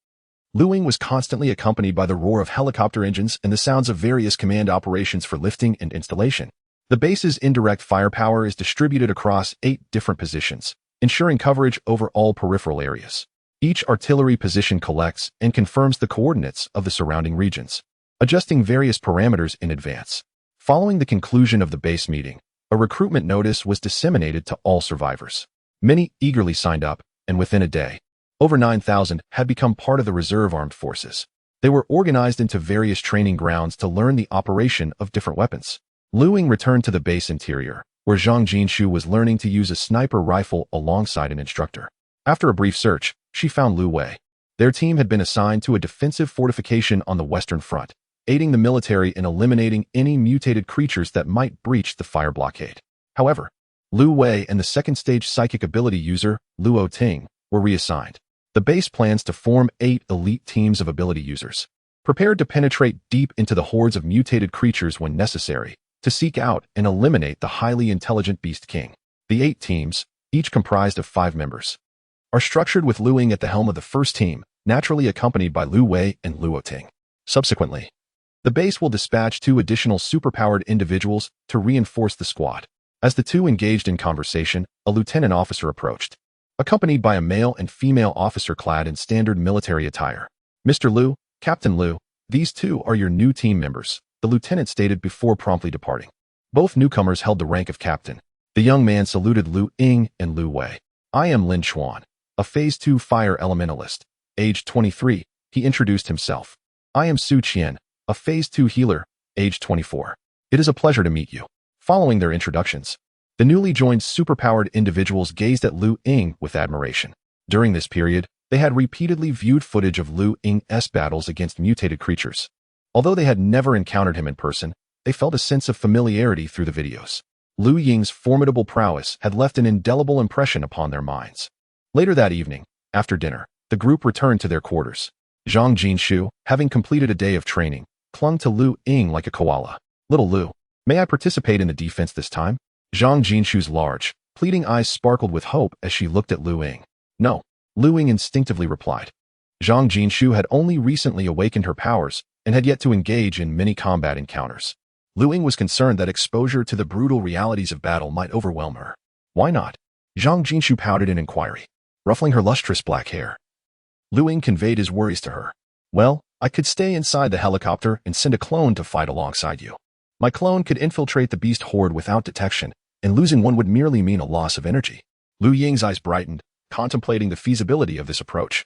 Lu Ying was constantly accompanied by the roar of helicopter engines and the sounds of various command operations for lifting and installation. The base's indirect firepower is distributed across 8 different positions, ensuring coverage over all peripheral areas. Each artillery position collects and confirms the coordinates of the surrounding regions, adjusting various parameters in advance. Following the conclusion of the base meeting, a recruitment notice was disseminated to all survivors. Many eagerly signed up, and within a day, over 9,000 had become part of the reserve armed forces. They were organized into various training grounds to learn the operation of different weapons. Lu Ying returned to the base interior, where Zhang Jinshu was learning to use a sniper rifle alongside an instructor. After a brief search, she found Lu Wei. Their team had been assigned to a defensive fortification on the western front, aiding the military in eliminating any mutated creatures that might breach the fire blockade. However, Lu Wei and the second-stage psychic ability user, Luo Ting, were reassigned. The base plans to form 8 elite teams of ability users, prepared to penetrate deep into the hordes of mutated creatures when necessary, to seek out and eliminate the highly intelligent Beast King. The 8 teams, each comprised of 5 members, are structured with Lu Ying at the helm of the first team, naturally accompanied by Lu Wei and Luo Ting. Subsequently, the base will dispatch 2 additional superpowered individuals to reinforce the squad. As the 2 engaged in conversation, a lieutenant officer approached, accompanied by a male and female officer clad in standard military attire. "Mr. Lu, Captain Lu, these 2 are your new team members," the lieutenant stated before promptly departing. Both newcomers held the rank of captain. The young man saluted Lu Ying and Lu Wei. "I am Lin Chuan, a Phase 2 fire elementalist. Age 23, he introduced himself. "I am Su Qian, a Phase 2 healer, age 24. It is a pleasure to meet you." Following their introductions, the newly joined superpowered individuals gazed at Lu Ying with admiration. During this period, they had repeatedly viewed footage of Lu Ying's battles against mutated creatures. Although they had never encountered him in person, they felt a sense of familiarity through the videos. Lu Ying's formidable prowess had left an indelible impression upon their minds. Later that evening, after dinner, the group returned to their quarters. Zhang Jinshu, having completed a day of training, clung to Lu Ying like a koala. "Little Lu, may I participate in the defense this time?" Zhang Jinshu's large, pleading eyes sparkled with hope as she looked at Lu Ying. "No," Lu Ying instinctively replied. Zhang Jinshu had only recently awakened her powers and had yet to engage in many combat encounters. Lu Ying was concerned that exposure to the brutal realities of battle might overwhelm her. "Why not?" Zhang Jinshu pouted in inquiry, ruffling her lustrous black hair. Lu Ying conveyed his worries to her. "Well, I could stay inside the helicopter and send a clone to fight alongside you. My clone could infiltrate the beast horde without detection, and losing one would merely mean a loss of energy." Lu Ying's eyes brightened, contemplating the feasibility of this approach,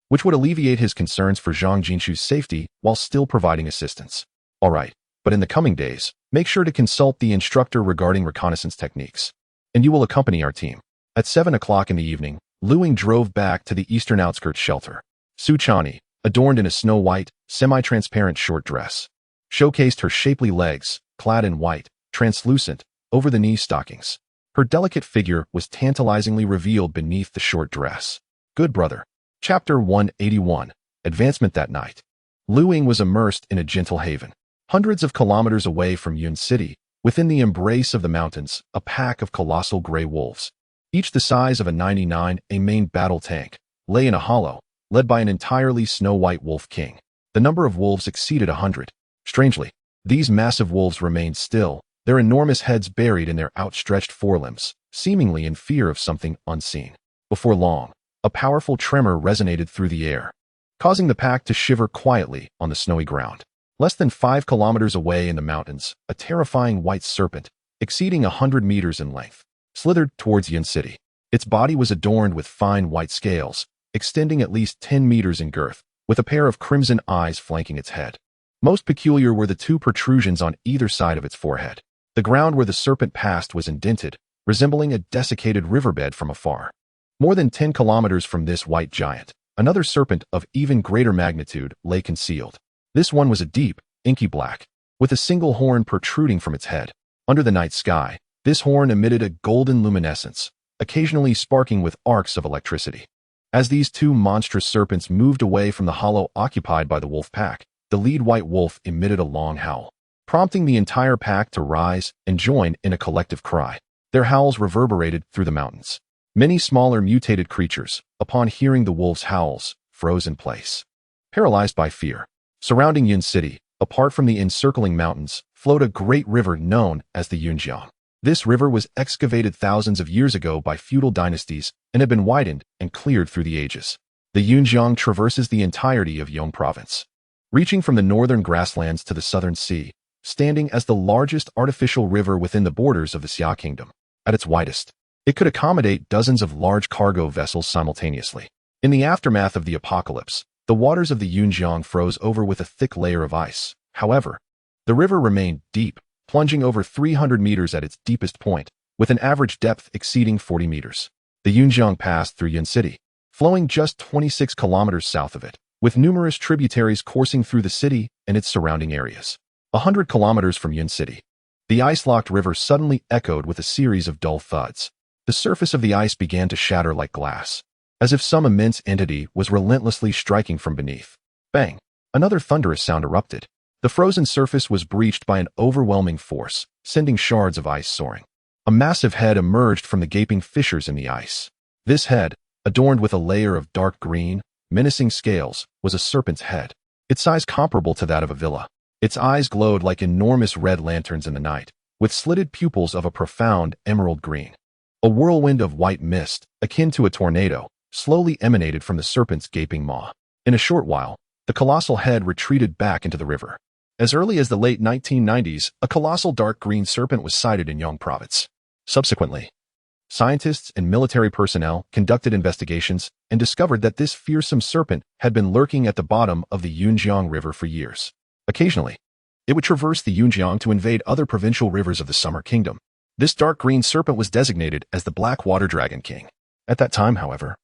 which would alleviate his concerns for Zhang Jinshu's safety while still providing assistance. "All right, but in the coming days, make sure to consult the instructor regarding reconnaissance techniques, and you will accompany our team." At 7 o'clock in the evening, Lu Ying drove back to the eastern outskirts shelter. Su Chani, adorned in a snow-white, semi-transparent short dress, showcased her shapely legs, clad in white, translucent, over-the-knee stockings. Her delicate figure was tantalizingly revealed beneath the short dress. Good brother. Chapter 181. Advancement. That night, Lu Ying was immersed in a gentle haven. Hundreds of kilometers away from Yun City, within the embrace of the mountains, a pack of colossal gray wolves, each the size of a 99, a main battle tank, lay in a hollow, led by an entirely snow-white wolf king. The number of wolves exceeded 100. Strangely, these massive wolves remained still, their enormous heads buried in their outstretched forelimbs, seemingly in fear of something unseen. Before long, a powerful tremor resonated through the air, causing the pack to shiver quietly on the snowy ground. Less than 5 kilometers away in the mountains, a terrifying white serpent, exceeding 100 meters in length, slithered towards Yun City. Its body was adorned with fine white scales, extending at least 10 meters in girth, with a pair of crimson eyes flanking its head. Most peculiar were the two protrusions on either side of its forehead. The ground where the serpent passed was indented, resembling a desiccated riverbed from afar. More than 10 kilometers from this white giant, another serpent of even greater magnitude lay concealed. This one was a deep, inky black, with a single horn protruding from its head. Under the night sky, this horn emitted a golden luminescence, occasionally sparking with arcs of electricity. As these two monstrous serpents moved away from the hollow occupied by the wolf pack, the lead white wolf emitted a long howl, prompting the entire pack to rise and join in a collective cry. Their howls reverberated through the mountains. Many smaller mutated creatures, upon hearing the wolf's howls, froze in place, paralyzed by fear. Surrounding Yun City, apart from the encircling mountains, flowed a great river known as the Yunjiang. This river was excavated thousands of years ago by feudal dynasties and had been widened and cleared through the ages. The Yunjiang traverses the entirety of Yong province, reaching from the northern grasslands to the southern sea, standing as the largest artificial river within the borders of the Xia Kingdom. At its widest, it could accommodate dozens of large cargo vessels simultaneously. In the aftermath of the apocalypse, the waters of the Yunjiang froze over with a thick layer of ice. However, the river remained deep, plunging over 300 meters at its deepest point, with an average depth exceeding 40 meters. The Yunjiang passed through Yun City, flowing just 26 kilometers south of it, with numerous tributaries coursing through the city and its surrounding areas. 100 kilometers from Yun City, the ice-locked river suddenly echoed with a series of dull thuds. The surface of the ice began to shatter like glass, as if some immense entity was relentlessly striking from beneath. Bang! Another thunderous sound erupted. The frozen surface was breached by an overwhelming force, sending shards of ice soaring. A massive head emerged from the gaping fissures in the ice. This head, adorned with a layer of dark green, menacing scales, was a serpent's head, its size comparable to that of a villa. Its eyes glowed like enormous red lanterns in the night, with slitted pupils of a profound emerald green. A whirlwind of white mist, akin to a tornado, slowly emanated from the serpent's gaping maw. In a short while, the colossal head retreated back into the river. As early as the late 1990s, a colossal dark green serpent was sighted in Yong province. Subsequently, scientists and military personnel conducted investigations and discovered that this fearsome serpent had been lurking at the bottom of the Yunjiang River for years. Occasionally, it would traverse the Yunjiang to invade other provincial rivers of the Summer Kingdom. This dark green serpent was designated as the Black Water Dragon King. At that time, however,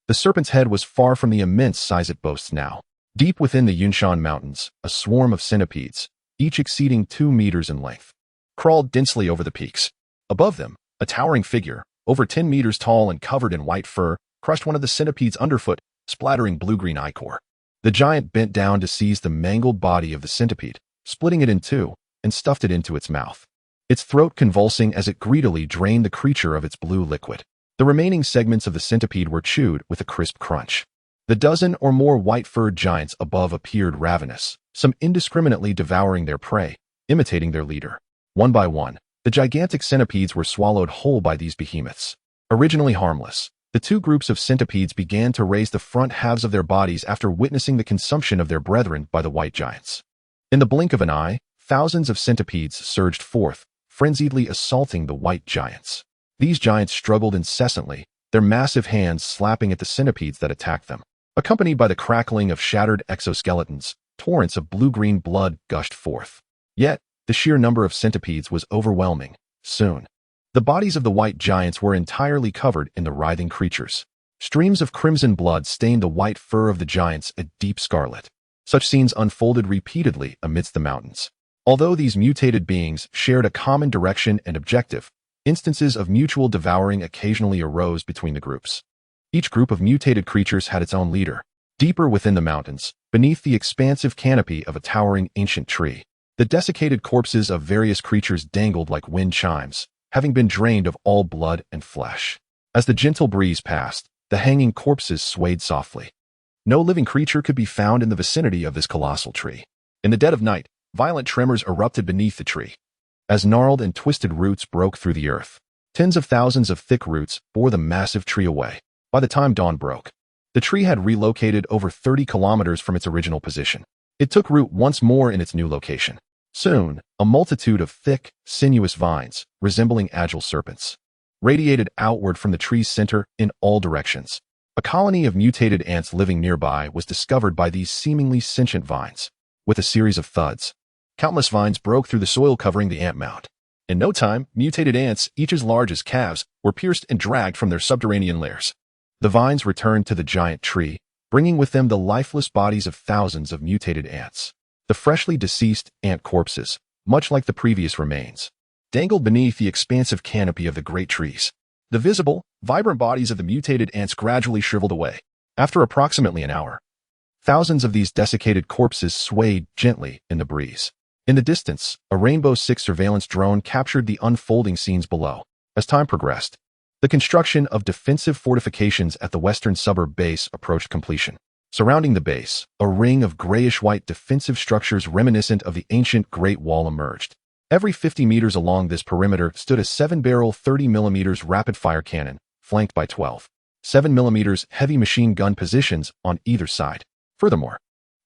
the serpent's head was far from the immense size it boasts now. Deep within the Yunshan Mountains, a swarm of centipedes, each exceeding 2 meters in length, crawled densely over the peaks. Above them, a towering figure, over 10 meters tall and covered in white fur, crushed one of the centipedes underfoot, splattering blue-green ichor. The giant bent down to seize the mangled body of the centipede, splitting it in two, and stuffed it into its mouth, its throat convulsing as it greedily drained the creature of its blue liquid. The remaining segments of the centipede were chewed with a crisp crunch. The dozen or more white-furred giants above appeared ravenous, some indiscriminately devouring their prey, imitating their leader. One by one, the gigantic centipedes were swallowed whole by these behemoths. Originally harmless, the two groups of centipedes began to raise the front halves of their bodies after witnessing the consumption of their brethren by the white giants. In the blink of an eye, thousands of centipedes surged forth, frenziedly assaulting the white giants. These giants struggled incessantly, their massive hands slapping at the centipedes that attacked them. Accompanied by the crackling of shattered exoskeletons, torrents of blue-green blood gushed forth. Yet, the sheer number of centipedes was overwhelming. Soon, the bodies of the white giants were entirely covered in the writhing creatures. Streams of crimson blood stained the white fur of the giants a deep scarlet. Such scenes unfolded repeatedly amidst the mountains. Although these mutated beings shared a common direction and objective, instances of mutual devouring occasionally arose between the groups. Each group of mutated creatures had its own leader. Deeper within the mountains, beneath the expansive canopy of a towering ancient tree, the desiccated corpses of various creatures dangled like wind chimes, having been drained of all blood and flesh. As the gentle breeze passed, the hanging corpses swayed softly. No living creature could be found in the vicinity of this colossal tree. In the dead of night, violent tremors erupted beneath the tree. As gnarled and twisted roots broke through the earth, tens of thousands of thick roots bore the massive tree away. By the time dawn broke, the tree had relocated over 30 kilometers from its original position. It took root once more in its new location. Soon, a multitude of thick, sinuous vines, resembling agile serpents, radiated outward from the tree's center in all directions. A colony of mutated ants living nearby was discovered by these seemingly sentient vines. With a series of thuds, countless vines broke through the soil covering the ant mound. In no time, mutated ants, each as large as calves, were pierced and dragged from their subterranean lairs. The vines returned to the giant tree, bringing with them the lifeless bodies of thousands of mutated ants. The freshly deceased ant corpses, much like the previous remains, dangled beneath the expansive canopy of the great trees. The visible, vibrant bodies of the mutated ants gradually shriveled away. After approximately an hour, thousands of these desiccated corpses swayed gently in the breeze. In the distance, a Rainbow 6 surveillance drone captured the unfolding scenes below. As time progressed, the construction of defensive fortifications at the western suburb base approached completion. Surrounding the base, a ring of grayish-white defensive structures reminiscent of the ancient Great Wall emerged. Every 50 meters along this perimeter stood a 7-barrel 30mm rapid-fire cannon, flanked by 12 7mm heavy machine gun positions on either side. Furthermore,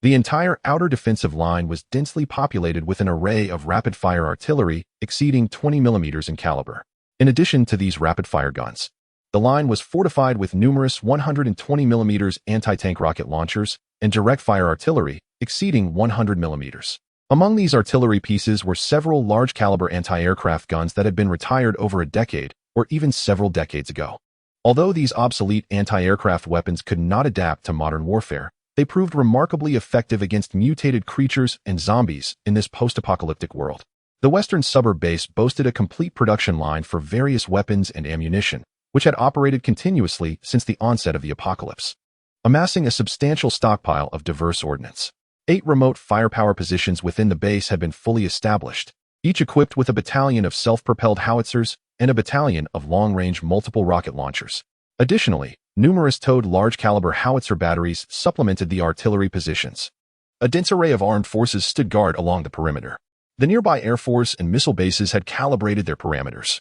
the entire outer defensive line was densely populated with an array of rapid-fire artillery exceeding 20mm in caliber. In addition to these rapid-fire guns, the line was fortified with numerous 120mm anti-tank rocket launchers and direct-fire artillery exceeding 100mm. Among these artillery pieces were several large-caliber anti-aircraft guns that had been retired over a decade or even several decades ago. Although these obsolete anti-aircraft weapons could not adapt to modern warfare, they proved remarkably effective against mutated creatures and zombies in this post-apocalyptic world. The western suburb base boasted a complete production line for various weapons and ammunition, which had operated continuously since the onset of the apocalypse, amassing a substantial stockpile of diverse ordnance. 8 remote firepower positions within the base had been fully established, each equipped with a battalion of self-propelled howitzers and a battalion of long-range multiple rocket launchers. Additionally, numerous towed large-caliber howitzer batteries supplemented the artillery positions. A dense array of armed forces stood guard along the perimeter. The nearby Air Force and missile bases had calibrated their parameters,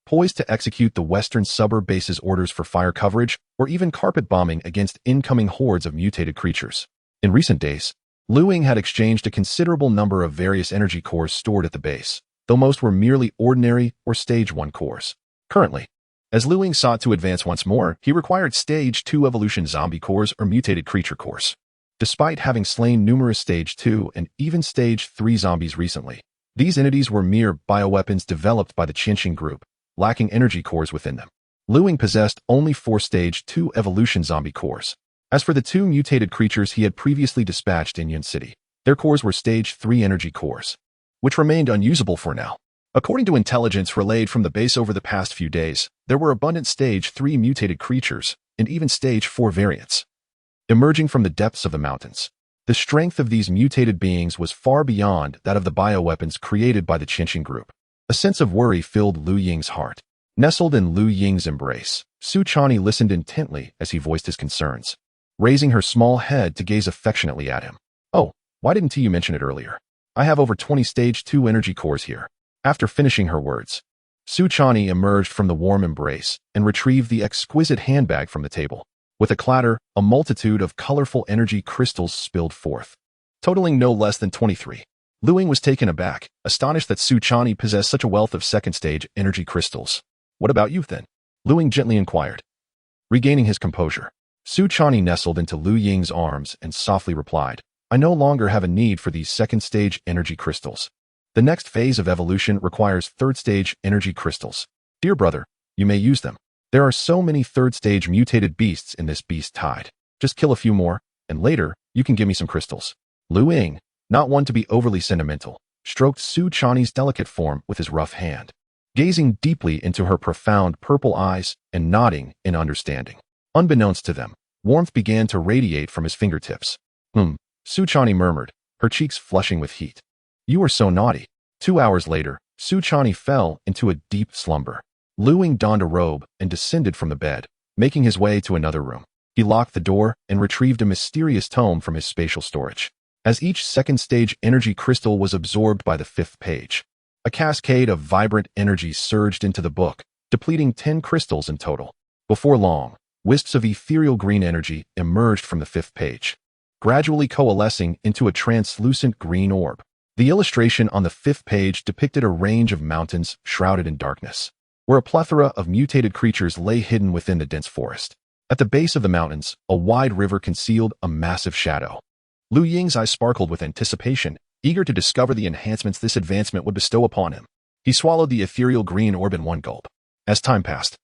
poised to execute the western suburb base's orders for fire coverage or even carpet bombing against incoming hordes of mutated creatures. In recent days, Ying had exchanged a considerable number of various energy cores stored at the base, though most were merely ordinary or Stage 1 cores. Currently, as Ying sought to advance once more, he required Stage 2 evolution zombie cores or mutated creature cores. Despite having slain numerous Stage 2 and even Stage 3 zombies recently, these entities were mere bioweapons developed by the Qinxing group, lacking energy cores within them. Ying possessed only 4 Stage 2 evolution zombie cores. As for the 2 mutated creatures he had previously dispatched in Ying City, their cores were Stage 3 energy cores, which remained unusable for now. According to intelligence relayed from the base over the past few days, there were abundant Stage 3 mutated creatures and even Stage 4 variants emerging from the depths of the mountains. The strength of these mutated beings was far beyond that of the bioweapons created by the Qinxing group. A sense of worry filled Lu Ying's heart. Nestled in Lu Ying's embrace, Su Chani listened intently as he voiced his concerns, raising her small head to gaze affectionately at him. "Oh, why didn't you mention it earlier? I have over 20 Stage 2 energy cores here." After finishing her words, Su Chani emerged from the warm embrace and retrieved the exquisite handbag from the table. With a clatter, a multitude of colorful energy crystals spilled forth, totaling no less than 23. Ying was taken aback, astonished that Su Chani possessed such a wealth of second-stage energy crystals. "What about you, then?" Ying gently inquired. Regaining his composure, Su Chani nestled into Lu Ying's arms and softly replied, "I no longer have a need for these second-stage energy crystals. The next phase of evolution requires third-stage energy crystals. Dear brother, you may use them. There are so many third-stage mutated beasts in this beast tide. Just kill a few more, and later, you can give me some crystals." Ying, not one to be overly sentimental, stroked Su Chani's delicate form with his rough hand, gazing deeply into her profound purple eyes and nodding in understanding. Unbeknownst to them, warmth began to radiate from his fingertips. Su Chani murmured, her cheeks flushing with heat. "You are so naughty." 2 hours later, Su Chani fell into a deep slumber. Ying donned a robe and descended from the bed, making his way to another room. He locked the door and retrieved a mysterious tome from his spatial storage. As each second-stage energy crystal was absorbed by the 5th page, a cascade of vibrant energy surged into the book, depleting 10 crystals in total. Before long, wisps of ethereal green energy emerged from the 5th page, gradually coalescing into a translucent green orb. The illustration on the 5th page depicted a range of mountains shrouded in darkness. where a plethora of mutated creatures lay hidden within the dense forest. At the base of the mountains, a wide river concealed a massive shadow. Lu Ying's eyes sparkled with anticipation, eager to discover the enhancements this advancement would bestow upon him. He swallowed the ethereal green orb in one gulp. As time passed,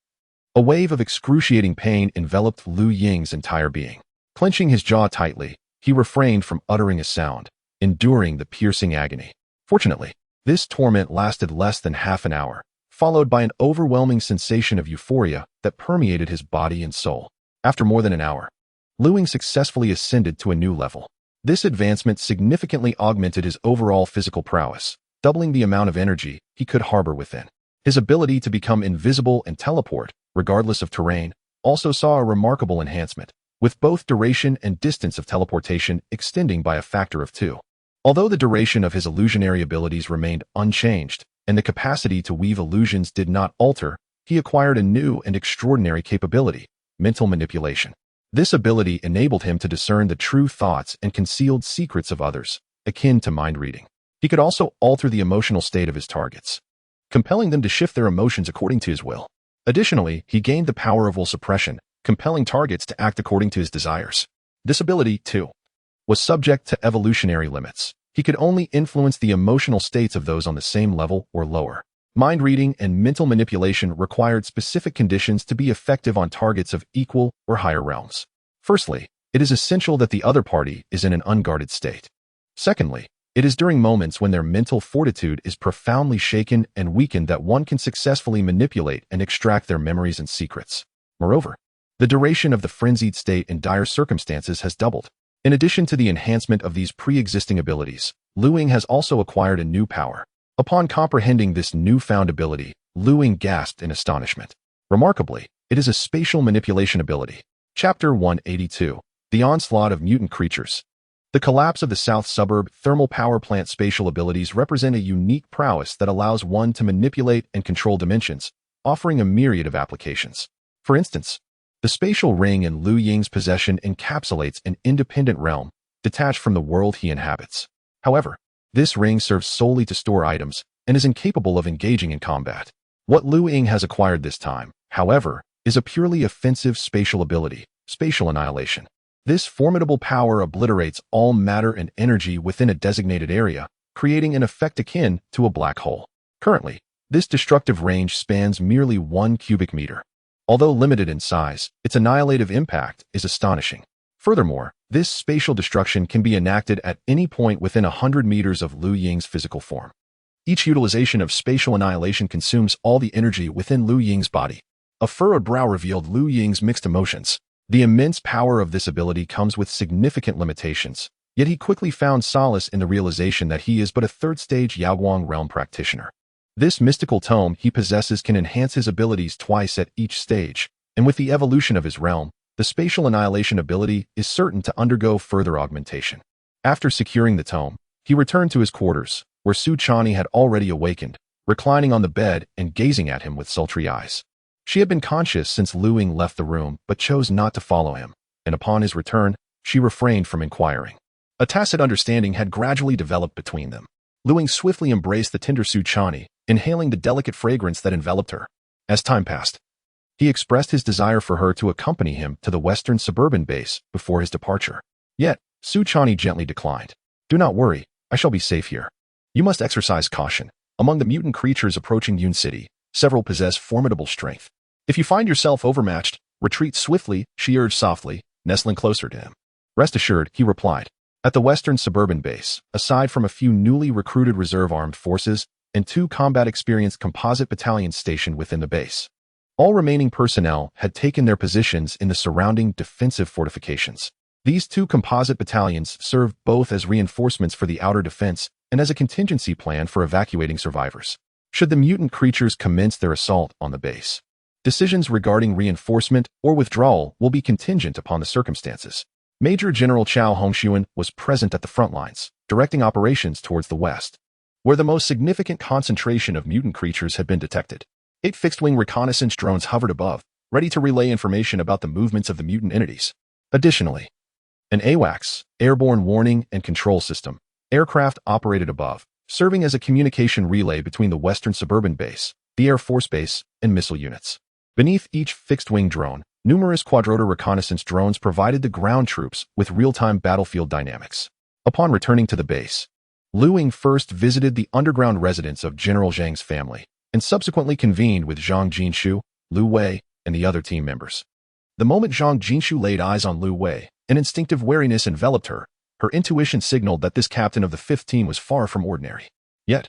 a wave of excruciating pain enveloped Lu Ying's entire being. Clenching his jaw tightly, he refrained from uttering a sound, enduring the piercing agony. Fortunately, this torment lasted less than half an hour, followed by an overwhelming sensation of euphoria that permeated his body and soul. After more than an hour, Lu Ying successfully ascended to a new level. This advancement significantly augmented his overall physical prowess, doubling the amount of energy he could harbor within. His ability to become invisible and teleport, regardless of terrain, also saw a remarkable enhancement, with both duration and distance of teleportation extending by a factor of 2. Although the duration of his illusionary abilities remained unchanged, and the capacity to weave illusions did not alter, he acquired a new and extraordinary capability: mental manipulation. This ability enabled him to discern the true thoughts and concealed secrets of others, akin to mind reading. He could also alter the emotional state of his targets, compelling them to shift their emotions according to his will. Additionally, he gained the power of will suppression, compelling targets to act according to his desires. This ability, too, was subject to evolutionary limits. He could only influence the emotional states of those on the same level or lower. Mind reading and mental manipulation required specific conditions to be effective on targets of equal or higher realms. Firstly, it is essential that the other party is in an unguarded state. Secondly, it is during moments when their mental fortitude is profoundly shaken and weakened that one can successfully manipulate and extract their memories and secrets. Moreover, the duration of the frenzied state in dire circumstances has doubled. In addition to the enhancement of these pre-existing abilities, Lu Ying has also acquired a new power. Upon comprehending this newfound ability, Lu Ying gasped in astonishment. Remarkably, it is a spatial manipulation ability. Chapter 182. The Onslaught of Mutant Creatures. The collapse of the South Suburb thermal power plant spatial abilities represent a unique prowess that allows one to manipulate and control dimensions, offering a myriad of applications. For instance, the spatial ring in Lu Ying's possession encapsulates an independent realm, detached from the world he inhabits. However, this ring serves solely to store items and is incapable of engaging in combat. What Lu Ying has acquired this time, however, is a purely offensive spatial ability, spatial annihilation. This formidable power obliterates all matter and energy within a designated area, creating an effect akin to a black hole. Currently, this destructive range spans merely 1 cubic meter. Although limited in size, its annihilative impact is astonishing. Furthermore, this spatial destruction can be enacted at any point within 100 meters of Lu Ying's physical form. Each utilization of spatial annihilation consumes all the energy within Lu Ying's body. A furrowed brow revealed Lu Ying's mixed emotions. The immense power of this ability comes with significant limitations, yet he quickly found solace in the realization that he is but a third-stage Yaoguang realm practitioner. This mystical tome he possesses can enhance his abilities twice at each stage, and with the evolution of his realm, the spatial annihilation ability is certain to undergo further augmentation. After securing the tome, he returned to his quarters, where Su Chani had already awakened, reclining on the bed and gazing at him with sultry eyes. She had been conscious since Lu Ying left the room but chose not to follow him, and upon his return, she refrained from inquiring. A tacit understanding had gradually developed between them. Lu Ying swiftly embraced the tender Su Chani, inhaling the delicate fragrance that enveloped her. As time passed, he expressed his desire for her to accompany him to the western suburban base before his departure. Yet, Su Chani gently declined. "Do not worry, I shall be safe here. You must exercise caution. Among the mutant creatures approaching Yun City, several possess formidable strength. If you find yourself overmatched, retreat swiftly," she urged softly, nestling closer to him. "Rest assured," he replied. At the western suburban base, aside from a few newly recruited reserve armed forces and 2 combat-experienced composite battalions stationed within the base, all remaining personnel had taken their positions in the surrounding defensive fortifications. These 2 composite battalions served both as reinforcements for the outer defense and as a contingency plan for evacuating survivors, should the mutant creatures commence their assault on the base. Decisions regarding reinforcement or withdrawal will be contingent upon the circumstances. Major General Chao Hongxuan was present at the front lines, directing operations towards the west, where the most significant concentration of mutant creatures had been detected. 8 fixed-wing reconnaissance drones hovered above, ready to relay information about the movements of the mutant entities. Additionally, an AWACS, airborne warning and control system, aircraft operated above, serving as a communication relay between the western suburban base, the Air Force Base, and missile units. Beneath each fixed-wing drone, numerous quadrotor reconnaissance drones provided the ground troops with real-time battlefield dynamics. Upon returning to the base, Ying first visited the underground residence of General Zhang's family, and subsequently convened with Zhang Jinshu, Lu Wei, and the other team members. The moment Zhang Jinshu laid eyes on Lu Wei, an instinctive wariness enveloped her. Her intuition signaled that this captain of the 5th team was far from ordinary. Yet,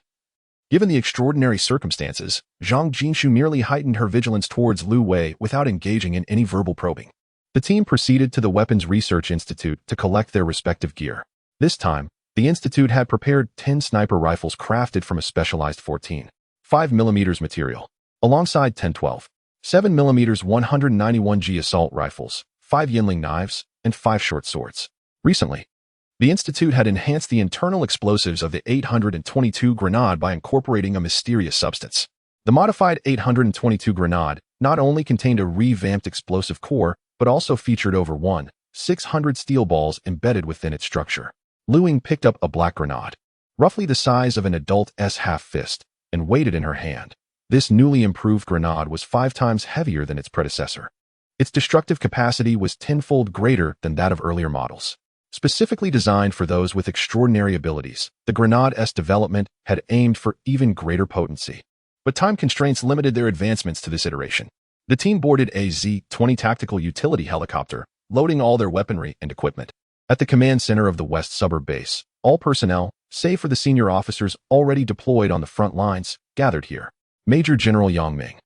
given the extraordinary circumstances, Zhang Jinshu merely heightened her vigilance towards Lu Wei without engaging in any verbal probing. The team proceeded to the Weapons Research Institute to collect their respective gear. This time, the institute had prepared 10 sniper rifles crafted from a specialized 14.5mm material, alongside 10-12, 7mm 191G assault rifles, 5 Yinling knives, and 5 short swords. Recently, the institute had enhanced the internal explosives of the 822 grenade by incorporating a mysterious substance. The modified 822 grenade not only contained a revamped explosive core, but also featured over 1,600 steel balls embedded within its structure. Ying picked up a black grenade, roughly the size of an adult's half fist, and weighed it in her hand. This newly improved grenade was 5 times heavier than its predecessor. Its destructive capacity was 10-fold greater than that of earlier models. Specifically designed for those with extraordinary abilities, the grenade's development had aimed for even greater potency. But time constraints limited their advancements to this iteration. The team boarded a Z-20 tactical utility helicopter, loading all their weaponry and equipment. At the command center of the West Suburb Base, all personnel, save for the senior officers already deployed on the front lines, gathered here. Major General Yang,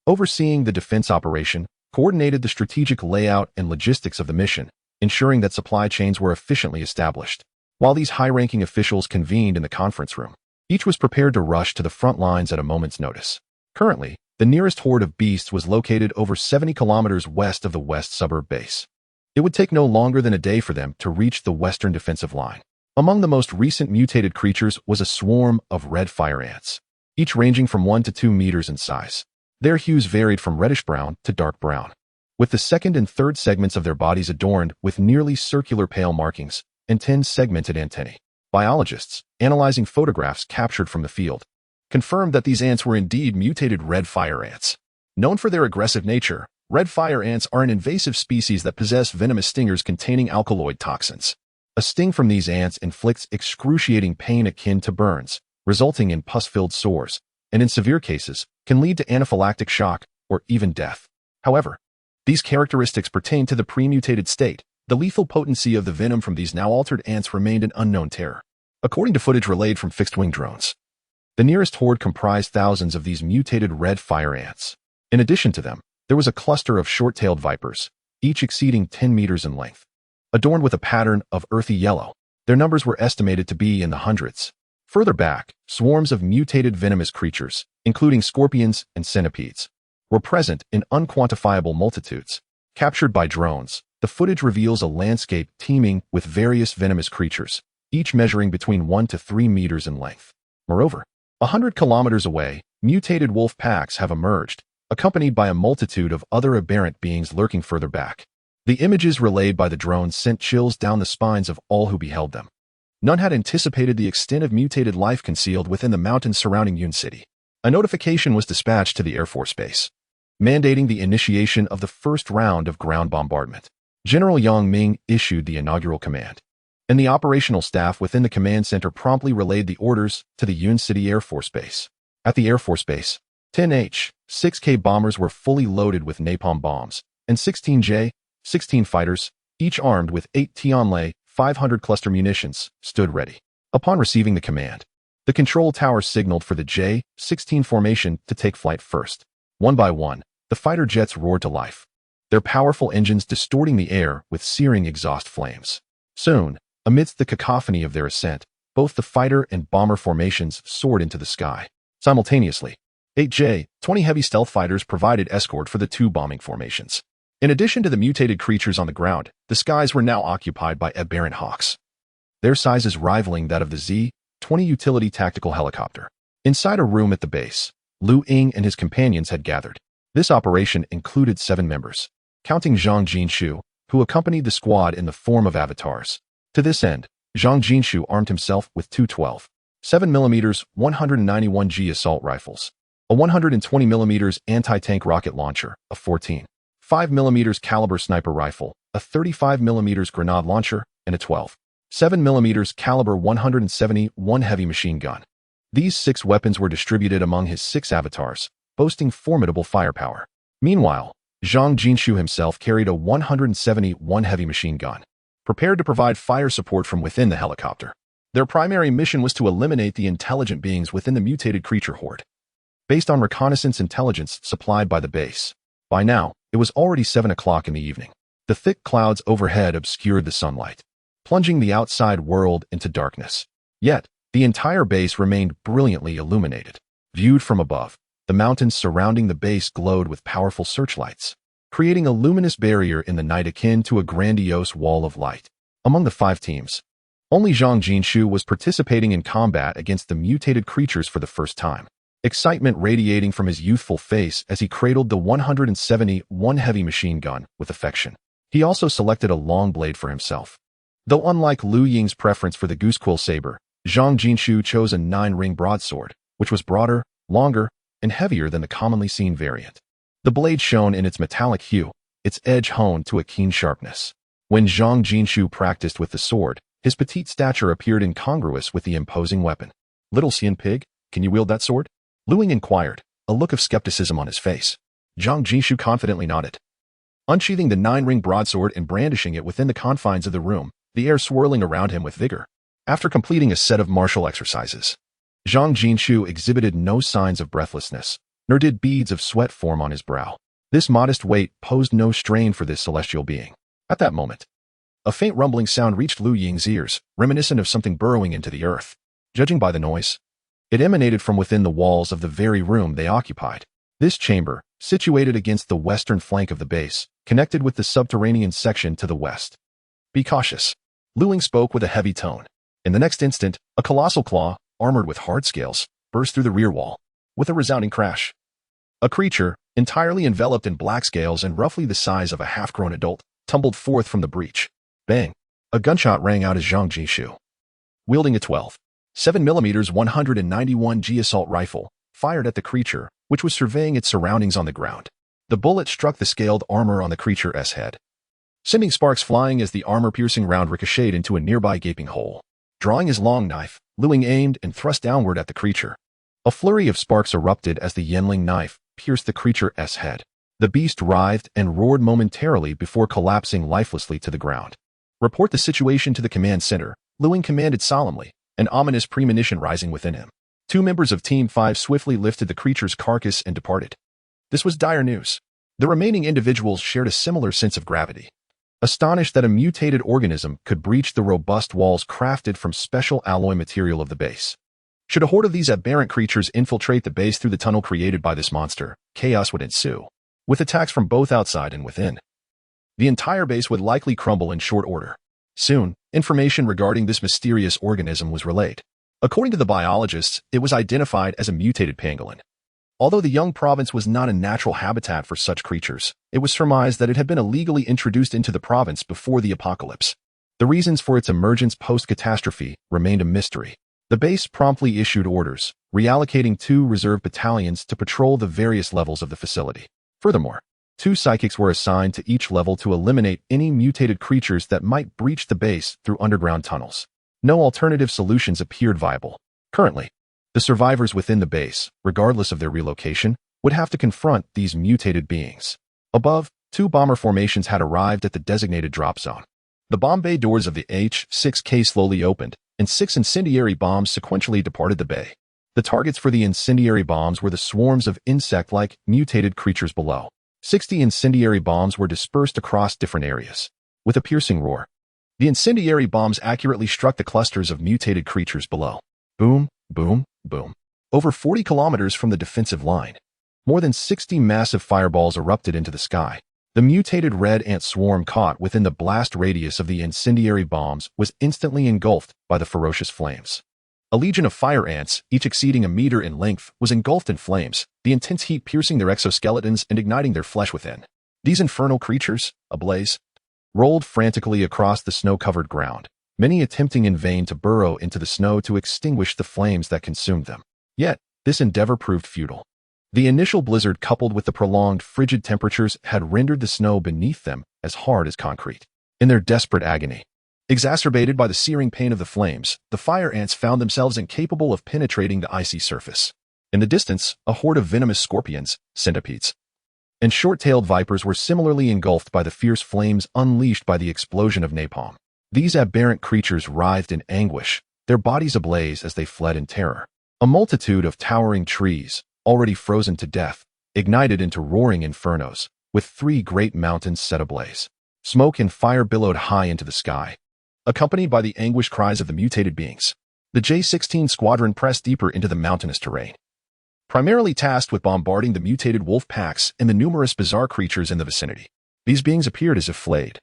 overseeing the defense operation, coordinated the strategic layout and logistics of the mission, ensuring that supply chains were efficiently established. While these high-ranking officials convened in the conference room, each was prepared to rush to the front lines at a moment's notice. Currently, the nearest horde of beasts was located over 70 kilometers west of the West Suburb Base. It would take no longer than a day for them to reach the western defensive line. Among the most recent mutated creatures was a swarm of red fire ants, each ranging from 1 to 2 meters in size. Their hues varied from reddish-brown to dark brown, with the second and third segments of their bodies adorned with nearly circular pale markings and 10 segmented antennae. Biologists, analyzing photographs captured from the field, confirmed that these ants were indeed mutated red fire ants. Known for their aggressive nature, red fire ants are an invasive species that possess venomous stingers containing alkaloid toxins. A sting from these ants inflicts excruciating pain akin to burns, resulting in pus-filled sores, and in severe cases, can lead to anaphylactic shock or even death. However, these characteristics pertain to the pre-mutated state. The lethal potency of the venom from these now altered ants remained an unknown terror. According to footage relayed from fixed-wing drones, the nearest horde comprised thousands of these mutated red fire ants. In addition to them, there was a cluster of short-tailed vipers, each exceeding 10 meters in length. Adorned with a pattern of earthy yellow, their numbers were estimated to be in the hundreds. Further back, swarms of mutated venomous creatures, including scorpions and centipedes, were present in unquantifiable multitudes. Captured by drones, the footage reveals a landscape teeming with various venomous creatures, each measuring between 1 to 3 meters in length. Moreover, 100 kilometers away, mutated wolf packs have emerged, accompanied by a multitude of other aberrant beings lurking further back. The images relayed by the drones sent chills down the spines of all who beheld them. None had anticipated the extent of mutated life concealed within the mountains surrounding Yun City. A notification was dispatched to the Air Force Base, mandating the initiation of the first round of ground bombardment. General Yang issued the inaugural command, and the operational staff within the command center promptly relayed the orders to the Yun City Air Force Base. At the Air Force Base, 10H-6K bombers were fully loaded with napalm bombs, and 16 fighters, each armed with 8 Tianlei 500 cluster munitions, stood ready. Upon receiving the command, the control tower signaled for the J-16 formation to take flight first. One by one, the fighter jets roared to life, their powerful engines distorting the air with searing exhaust flames. Soon, amidst the cacophony of their ascent, both the fighter and bomber formations soared into the sky. Simultaneously, 8 J-20 heavy stealth fighters provided escort for the 2 bombing formations. In addition to the mutated creatures on the ground, the skies were now occupied by aberrant hawks, their sizes rivaling that of the Z-20 utility tactical helicopter. Inside a room at the base, Ying and his companions had gathered. This operation included 7 members, counting Zhang Jinshu, who accompanied the squad in the form of avatars. To this end, Zhang Jinshu armed himself with 2 12, 7mm 191G assault rifles, a 120mm anti-tank rocket launcher, a 14.5mm caliber sniper rifle, a 35mm grenade launcher, and a 12.7mm caliber 171 heavy machine gun. These 6 weapons were distributed among his 6 avatars, boasting formidable firepower. Meanwhile, Zhang Jinshu himself carried a 171 heavy machine gun, prepared to provide fire support from within the helicopter. Their primary mission was to eliminate the intelligent beings within the mutated creature horde. Based on reconnaissance intelligence supplied by the base, by now, it was already 7 o'clock in the evening. The thick clouds overhead obscured the sunlight, plunging the outside world into darkness. Yet, the entire base remained brilliantly illuminated. Viewed from above, the mountains surrounding the base glowed with powerful searchlights, creating a luminous barrier in the night akin to a grandiose wall of light. Among the 5 teams, only Zhang Jinshu was participating in combat against the mutated creatures for the first time. Excitement radiating from his youthful face as he cradled the 171 heavy machine gun with affection. He also selected a long blade for himself. Though unlike Lu Ying's preference for the goosequill saber, Zhang Jinshu chose a 9-ring broadsword, which was broader, longer, and heavier than the commonly seen variant. The blade shone in its metallic hue, its edge honed to a keen sharpness. When Zhang Jinshu practiced with the sword, his petite stature appeared incongruous with the imposing weapon. "Little Xian pig, can you wield that sword?" Lu Ying inquired, a look of skepticism on his face. Zhang Jinshu confidently nodded. Unsheathing the 9-ring broadsword and brandishing it within the confines of the room, the air swirling around him with vigor. After completing a set of martial exercises, Zhang Jinshu exhibited no signs of breathlessness, nor did beads of sweat form on his brow. This modest weight posed no strain for this celestial being. At that moment, a faint rumbling sound reached Lu Ying's ears, reminiscent of something burrowing into the earth. Judging by the noise, it emanated from within the walls of the very room they occupied. This chamber, situated against the western flank of the base, connected with the subterranean section to the west. "Be cautious," Lu Ying spoke with a heavy tone. In the next instant, a colossal claw, armored with hard scales, burst through the rear wall. With a resounding crash, a creature, entirely enveloped in black scales and roughly the size of a half-grown adult, tumbled forth from the breach. Bang! A gunshot rang out as Zhang Jinshu, wielding a 12.7mm 191G assault rifle, fired at the creature, which was surveying its surroundings on the ground. The bullet struck the scaled armor on the creature's head, sending sparks flying as the armor-piercing round ricocheted into a nearby gaping hole. Drawing his long knife, Lu Ying aimed and thrust downward at the creature. A flurry of sparks erupted as the Yenling knife pierced the creature's head. The beast writhed and roared momentarily before collapsing lifelessly to the ground. "Report the situation to the command center," Lu Ying commanded solemnly, an ominous premonition rising within him. 2 members of Team 5 swiftly lifted the creature's carcass and departed. This was dire news. The remaining individuals shared a similar sense of gravity, astonished that a mutated organism could breach the robust walls crafted from special alloy material of the base. Should a horde of these aberrant creatures infiltrate the base through the tunnel created by this monster, chaos would ensue, with attacks from both outside and within. The entire base would likely crumble in short order. Soon, information regarding this mysterious organism was relayed. According to the biologists, it was identified as a mutated pangolin. Although the young province was not a natural habitat for such creatures, it was surmised that it had been illegally introduced into the province before the apocalypse. The reasons for its emergence post-catastrophe remained a mystery. The base promptly issued orders, reallocating 2 reserve battalions to patrol the various levels of the facility. Furthermore, 2 psychics were assigned to each level to eliminate any mutated creatures that might breach the base through underground tunnels. No alternative solutions appeared viable. Currently, the survivors within the base, regardless of their relocation, would have to confront these mutated beings. Above, 2 bomber formations had arrived at the designated drop zone. The bomb bay doors of the H-6K slowly opened, and 6 incendiary bombs sequentially departed the bay. The targets for the incendiary bombs were the swarms of insect-like, mutated creatures below. 60 incendiary bombs were dispersed across different areas. With a piercing roar, the incendiary bombs accurately struck the clusters of mutated creatures below. Boom, boom, boom. Over 40 kilometers from the defensive line, more than 60 massive fireballs erupted into the sky. The mutated red ant swarm caught within the blast radius of the incendiary bombs was instantly engulfed by the ferocious flames. A legion of fire ants, each exceeding a meter in length, was engulfed in flames, the intense heat piercing their exoskeletons and igniting their flesh within. These infernal creatures, ablaze, rolled frantically across the snow-covered ground, many attempting in vain to burrow into the snow to extinguish the flames that consumed them. Yet, this endeavor proved futile. The initial blizzard coupled with the prolonged frigid temperatures had rendered the snow beneath them as hard as concrete. In their desperate agony, exacerbated by the searing pain of the flames, the fire ants found themselves incapable of penetrating the icy surface. In the distance, a horde of venomous scorpions, centipedes, and short-tailed vipers were similarly engulfed by the fierce flames unleashed by the explosion of napalm. These aberrant creatures writhed in anguish, their bodies ablaze as they fled in terror. A multitude of towering trees, already frozen to death, ignited into roaring infernos, with 3 great mountains set ablaze. Smoke and fire billowed high into the sky, accompanied by the anguished cries of the mutated beings. The J-16 squadron pressed deeper into the mountainous terrain, primarily tasked with bombarding the mutated wolf packs and the numerous bizarre creatures in the vicinity. These beings appeared as if flayed,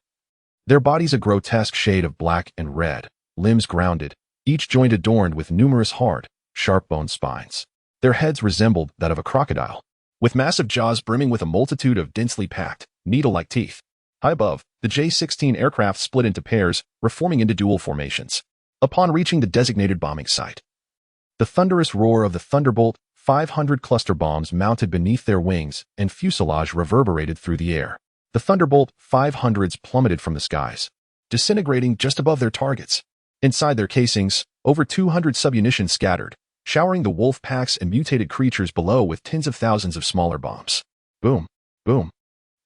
their bodies a grotesque shade of black and red, limbs grounded, each joint adorned with numerous hard, sharp-boned spines. Their heads resembled that of a crocodile, with massive jaws brimming with a multitude of densely packed, needle-like teeth. High above, the J-16 aircraft split into pairs, reforming into dual formations. Upon reaching the designated bombing site, the thunderous roar of the Thunderbolt 500 cluster bombs mounted beneath their wings and fuselage reverberated through the air. The Thunderbolt 500s plummeted from the skies, disintegrating just above their targets. Inside their casings, over 200 submunitions scattered, showering the wolf packs and mutated creatures below with tens of thousands of smaller bombs. Boom, boom.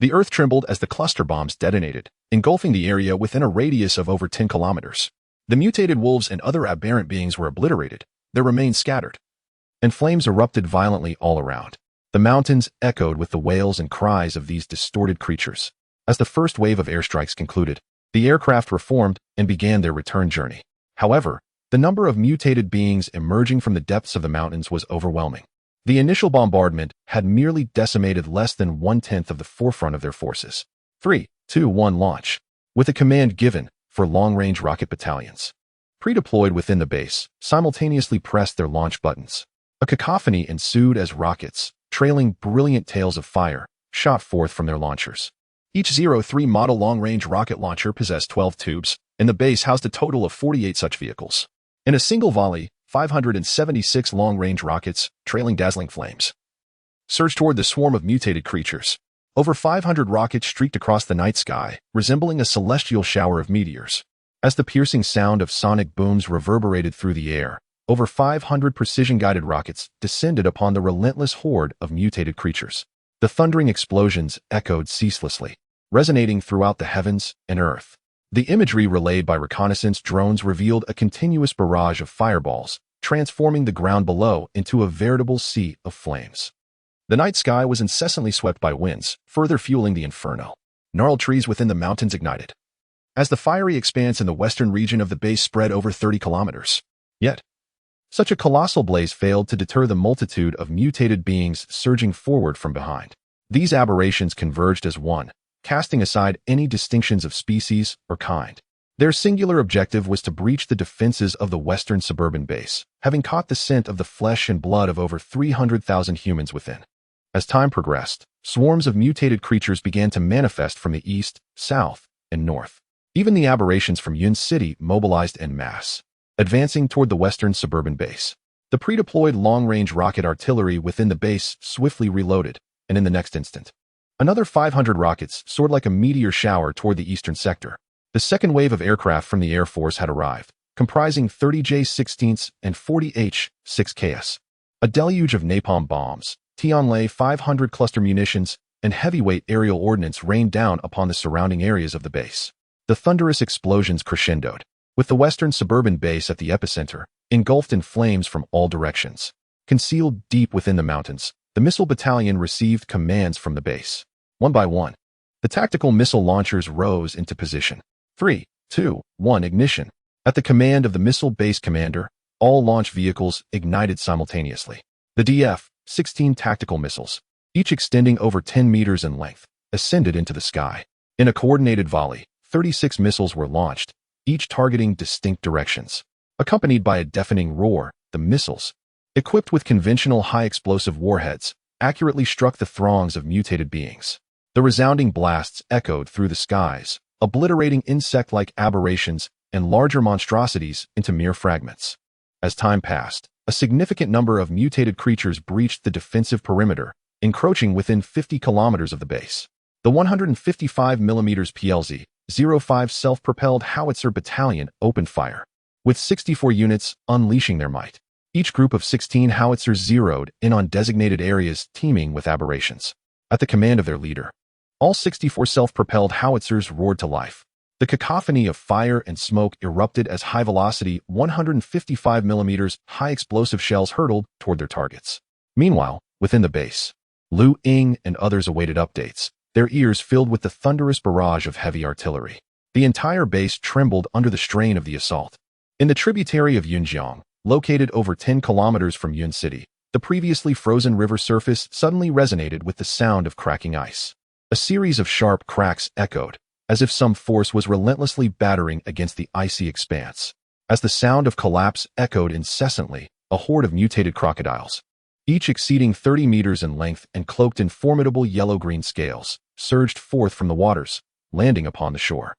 The earth trembled as the cluster bombs detonated, engulfing the area within a radius of over 10 kilometers. The mutated wolves and other aberrant beings were obliterated, their remains scattered, and flames erupted violently all around. The mountains echoed with the wails and cries of these distorted creatures. As the first wave of airstrikes concluded, the aircraft reformed and began their return journey. However, the number of mutated beings emerging from the depths of the mountains was overwhelming. The initial bombardment had merely decimated less than 1/10 of the forefront of their forces. 3, 2, 1 launch, with a command given for long-range rocket battalions, pre-deployed within the base, simultaneously pressed their launch buttons. A cacophony ensued as rockets, trailing brilliant tails of fire, shot forth from their launchers. Each 03 model long-range rocket launcher possessed 12 tubes, and the base housed a total of 48 such vehicles. In a single volley, 576 long-range rockets, trailing dazzling flames, surged toward the swarm of mutated creatures. Over 500 rockets streaked across the night sky, resembling a celestial shower of meteors. As the piercing sound of sonic booms reverberated through the air, over 500 precision-guided rockets descended upon the relentless horde of mutated creatures. The thundering explosions echoed ceaselessly, resonating throughout the heavens and earth. The imagery relayed by reconnaissance drones revealed a continuous barrage of fireballs, transforming the ground below into a veritable sea of flames. The night sky was incessantly swept by winds, further fueling the inferno. Gnarled trees within the mountains ignited, as the fiery expanse in the western region of the base spread over 30 kilometers. Yet, such a colossal blaze failed to deter the multitude of mutated beings surging forward from behind. These aberrations converged as one, casting aside any distinctions of species or kind. Their singular objective was to breach the defenses of the western suburban base, having caught the scent of the flesh and blood of over 300,000 humans within. As time progressed, swarms of mutated creatures began to manifest from the east, south, and north. Even the aberrations from Yun City mobilized en masse, advancing toward the western suburban base. The pre-deployed long-range rocket artillery within the base swiftly reloaded, and in the next instant, another 500 rockets soared like a meteor shower toward the eastern sector. The second wave of aircraft from the Air Force had arrived, comprising 30 J-16s and 40 H-6Ks. A deluge of napalm bombs, Tianlai 500 cluster munitions, and heavyweight aerial ordnance rained down upon the surrounding areas of the base. The thunderous explosions crescendoed, with the western suburban base at the epicenter, engulfed in flames from all directions. Concealed deep within the mountains, the missile battalion received commands from the base. One by one, the tactical missile launchers rose into position. 3, 2, 1 ignition. At the command of the missile base commander, all launch vehicles ignited simultaneously. The DF-16 tactical missiles, each extending over 10 meters in length, ascended into the sky. In a coordinated volley, 36 missiles were launched, each targeting distinct directions. Accompanied by a deafening roar, the missiles, equipped with conventional high-explosive warheads, accurately struck the throngs of mutated beings. The resounding blasts echoed through the skies, obliterating insect-like aberrations and larger monstrosities into mere fragments. As time passed, A significant number of mutated creatures breached the defensive perimeter, encroaching within 50 kilometers of the base. The 155mm PLZ-05 self-propelled howitzer battalion opened fire, with 64 units unleashing their might. Each group of 16 howitzers zeroed in on designated areas teeming with aberrations. At the command of their leader, all 64 self-propelled howitzers roared to life. The cacophony of fire and smoke erupted as high-velocity 155mm high-explosive shells hurtled toward their targets. Meanwhile, within the base, Lu Ying and others awaited updates, their ears filled with the thunderous barrage of heavy artillery. The entire base trembled under the strain of the assault. In the tributary of Yunjiang, located over 10 kilometers from Yun City, the previously frozen river surface suddenly resonated with the sound of cracking ice. A series of sharp cracks echoed, as if some force was relentlessly battering against the icy expanse. As the sound of collapse echoed incessantly, a horde of mutated crocodiles, each exceeding 30 meters in length and cloaked in formidable yellow-green scales, surged forth from the waters, landing upon the shore.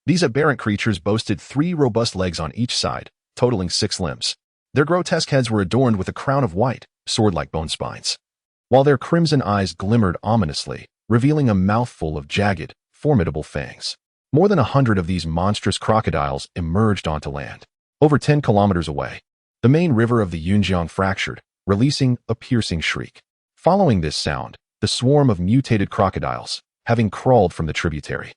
These aberrant creatures boasted 3 robust legs on each side, totaling 6 limbs. Their grotesque heads were adorned with a crown of white, sword-like bone spines, while their crimson eyes glimmered ominously, revealing a mouthful of jagged, formidable fangs. More than 100 of these monstrous crocodiles emerged onto land. Over 10 kilometers away, the main river of the Yunjiang fractured, releasing a piercing shriek. Following this sound, the swarm of mutated crocodiles, having crawled from the tributary,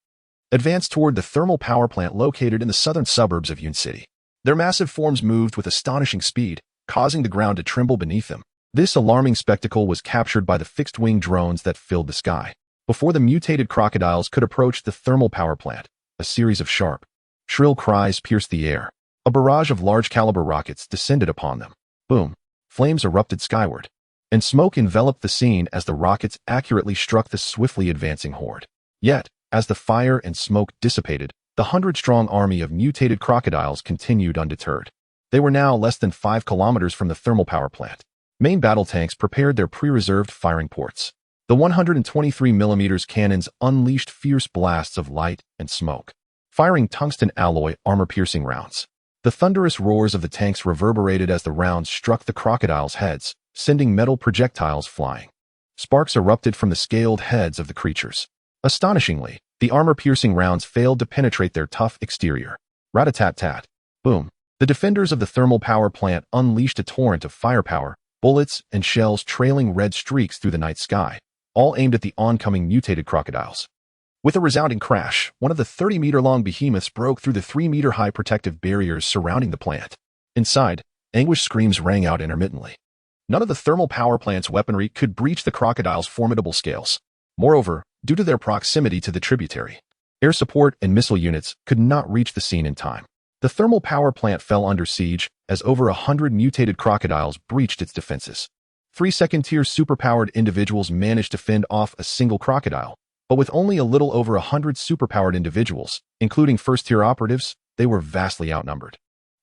advanced toward the thermal power plant located in the southern suburbs of Yun City. Their massive forms moved with astonishing speed, causing the ground to tremble beneath them. This alarming spectacle was captured by the fixed-wing drones that filled the sky. Before the mutated crocodiles could approach the thermal power plant, a series of sharp, shrill cries pierced the air. A barrage of large-caliber rockets descended upon them. Boom! Flames erupted skyward, and smoke enveloped the scene as the rockets accurately struck the swiftly advancing horde. Yet, as the fire and smoke dissipated, the 100-strong army of mutated crocodiles continued undeterred. They were now less than 5 kilometers from the thermal power plant. Main battle tanks prepared their pre-reserved firing ports. The 123mm cannons unleashed fierce blasts of light and smoke, firing tungsten alloy armor-piercing rounds. The thunderous roars of the tanks reverberated as the rounds struck the crocodiles' heads, sending metal projectiles flying. Sparks erupted from the scaled heads of the creatures. Astonishingly, the armor-piercing rounds failed to penetrate their tough exterior. Rat-a-tat-tat. Boom. The defenders of the thermal power plant unleashed a torrent of firepower, bullets and shells trailing red streaks through the night sky, all aimed at the oncoming mutated crocodiles. With a resounding crash, one of the 30-meter-long behemoths broke through the 3-meter-high protective barriers surrounding the plant. Inside, anguished screams rang out intermittently. None of the thermal power plant's weaponry could breach the crocodile's formidable scales. Moreover, due to their proximity to the tributary, air support and missile units could not reach the scene in time. The thermal power plant fell under siege as over 100 mutated crocodiles breached its defenses. 3 second-tier superpowered individuals managed to fend off a single crocodile, but with only a little over 100 superpowered individuals, including first-tier operatives, they were vastly outnumbered.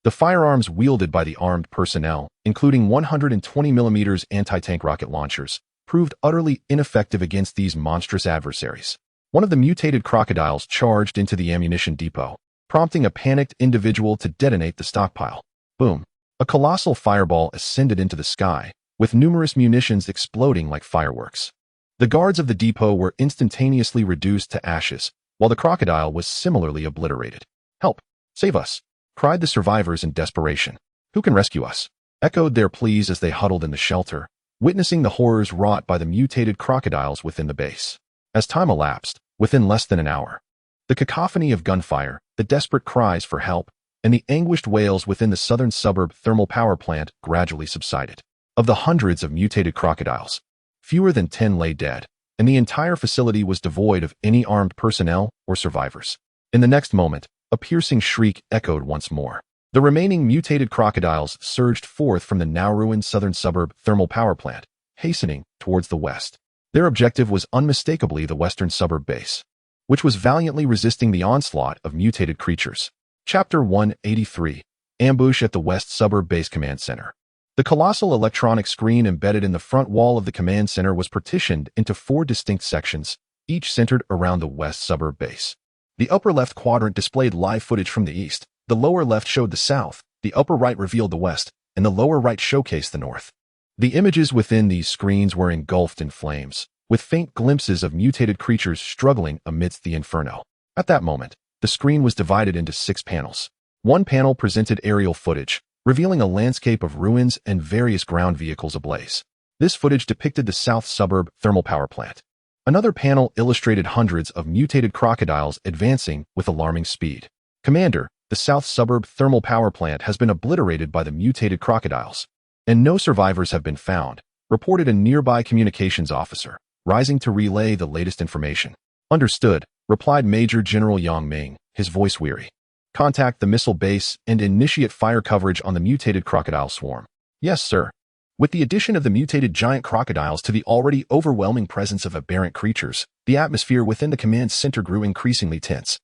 The firearms wielded by the armed personnel, including 120mm anti-tank rocket launchers, proved utterly ineffective against these monstrous adversaries. One of the mutated crocodiles charged into the ammunition depot, prompting a panicked individual to detonate the stockpile. Boom! A colossal fireball ascended into the sky, with numerous munitions exploding like fireworks. The guards of the depot were instantaneously reduced to ashes, while the crocodile was similarly obliterated. "Help! Save us!" cried the survivors in desperation. "Who can rescue us?" echoed their pleas as they huddled in the shelter, witnessing the horrors wrought by the mutated crocodiles within the base. As time elapsed, within less than an hour, the cacophony of gunfire, the desperate cries for help, and the anguished wails within the southern suburb thermal power plant gradually subsided. Of the hundreds of mutated crocodiles, fewer than 10 lay dead, and the entire facility was devoid of any armed personnel or survivors. In the next moment, a piercing shriek echoed once more. The remaining mutated crocodiles surged forth from the now-ruined southern suburb thermal power plant, hastening towards the west. Their objective was unmistakably the western suburb base, which was valiantly resisting the onslaught of mutated creatures. Chapter 183. Ambush at the West Suburb Base Command Center. The colossal electronic screen embedded in the front wall of the command center was partitioned into 4 distinct sections, each centered around the West Suburb Base. The upper left quadrant displayed live footage from the east, the lower left showed the south, the upper right revealed the west, and the lower right showcased the north. The images within these screens were engulfed in flames, with faint glimpses of mutated creatures struggling amidst the inferno. At that moment, the screen was divided into 6 panels. One panel presented aerial footage, revealing a landscape of ruins and various ground vehicles ablaze. This footage depicted the South Suburb thermal power plant. Another panel illustrated hundreds of mutated crocodiles advancing with alarming speed. Commander, the South Suburb thermal power plant has been obliterated by the mutated crocodiles, and no survivors have been found, reported a nearby communications officer, rising to relay the latest information. Understood, replied Major General Yang, his voice weary. Contact the missile base and initiate fire coverage on the mutated crocodile swarm. Yes, sir. With the addition of the mutated giant crocodiles to the already overwhelming presence of aberrant creatures, the atmosphere within the command center grew increasingly tense.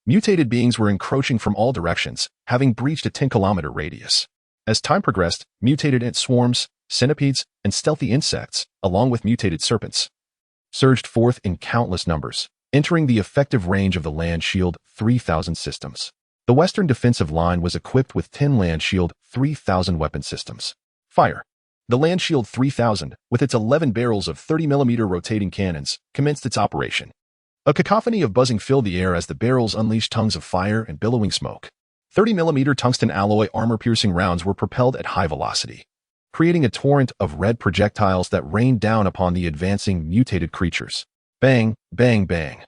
Mutated beings were encroaching from all directions, having breached a 10-kilometer radius. As time progressed, mutated ant swarms, centipedes, and stealthy insects, along with mutated serpents, surged forth in countless numbers, entering the effective range of the Land Shield 3000 systems. The Western defensive line was equipped with 10 Land Shield 3000 weapon systems. Fire. The Land Shield 3000, with its 11 barrels of 30mm rotating cannons, commenced its operation. A cacophony of buzzing filled the air as the barrels unleashed tongues of fire and billowing smoke. 30mm tungsten alloy armor-piercing rounds were propelled at high velocity, creating a torrent of red projectiles that rained down upon the advancing mutated creatures. Bang, bang, bang.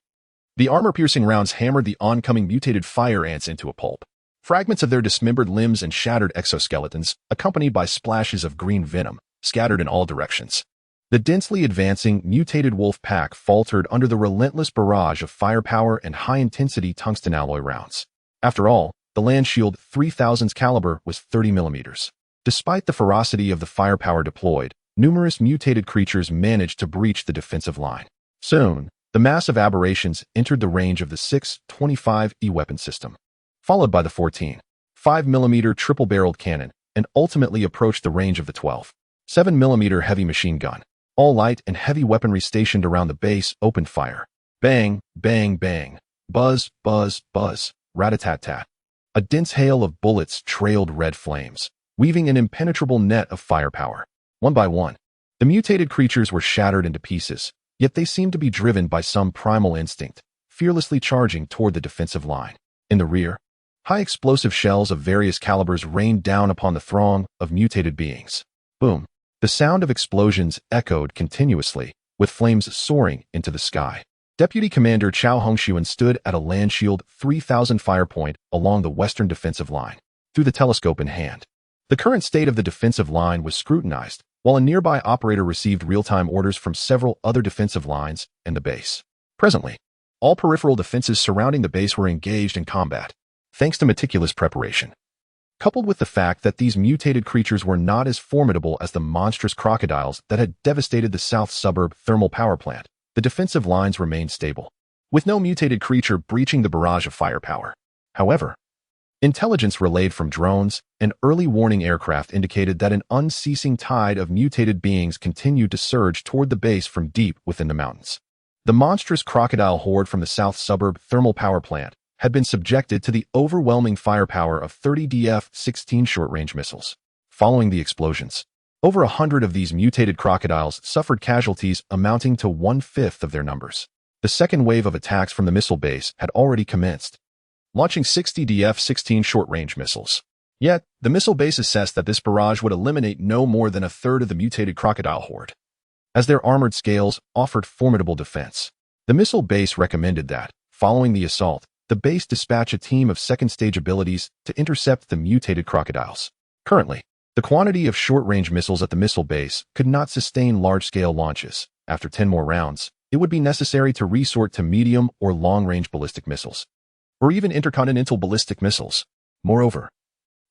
The armor-piercing rounds hammered the oncoming mutated fire ants into a pulp. Fragments of their dismembered limbs and shattered exoskeletons, accompanied by splashes of green venom, scattered in all directions. The densely advancing, mutated wolf pack faltered under the relentless barrage of firepower and high-intensity tungsten alloy rounds. After all, the Land Shield 3000's caliber was 30mm. Despite the ferocity of the firepower deployed, numerous mutated creatures managed to breach the defensive line. Soon, the massive aberrations entered the range of the 6.25E weapon system, followed by the 14 5mm triple-barreled cannon, and ultimately approached the range of the 12 7mm heavy machine gun. All light and heavy weaponry stationed around the base opened fire. Bang, bang, bang. Buzz, buzz, buzz. Rat-a-tat-tat. A dense hail of bullets trailed red flames, weaving an impenetrable net of firepower. One by one, the mutated creatures were shattered into pieces, yet they seemed to be driven by some primal instinct, fearlessly charging toward the defensive line. In the rear, high explosive shells of various calibers rained down upon the throng of mutated beings. Boom. The sound of explosions echoed continuously, with flames soaring into the sky. Deputy Commander Chao Hongxuan stood at a Land Shield 3000 fire point along the western defensive line, through the telescope in hand. The current state of the defensive line was scrutinized, while a nearby operator received real-time orders from several other defensive lines and the base. Presently, all peripheral defenses surrounding the base were engaged in combat, thanks to meticulous preparation. Coupled with the fact that these mutated creatures were not as formidable as the monstrous crocodiles that had devastated the South Suburb thermal power plant, the defensive lines remained stable, with no mutated creature breaching the barrage of firepower. However, intelligence relayed from drones and early warning aircraft indicated that an unceasing tide of mutated beings continued to surge toward the base from deep within the mountains. The monstrous crocodile horde from the South Suburb thermal power plant had been subjected to the overwhelming firepower of 30 DF-16 short-range missiles. Following the explosions, over 100 of these mutated crocodiles suffered casualties amounting to 1/5 of their numbers. The second wave of attacks from the missile base had already commenced, launching 60 DF-16 short-range missiles. Yet, the missile base assessed that this barrage would eliminate no more than a third of the mutated crocodile horde, as their armored scales offered formidable defense. The missile base recommended that, following the assault, the base dispatch a team of second-stage abilities to intercept the mutated crocodiles. Currently, the quantity of short-range missiles at the missile base could not sustain large-scale launches. After 10 more rounds, it would be necessary to resort to medium or long-range ballistic missiles, or even intercontinental ballistic missiles. Moreover,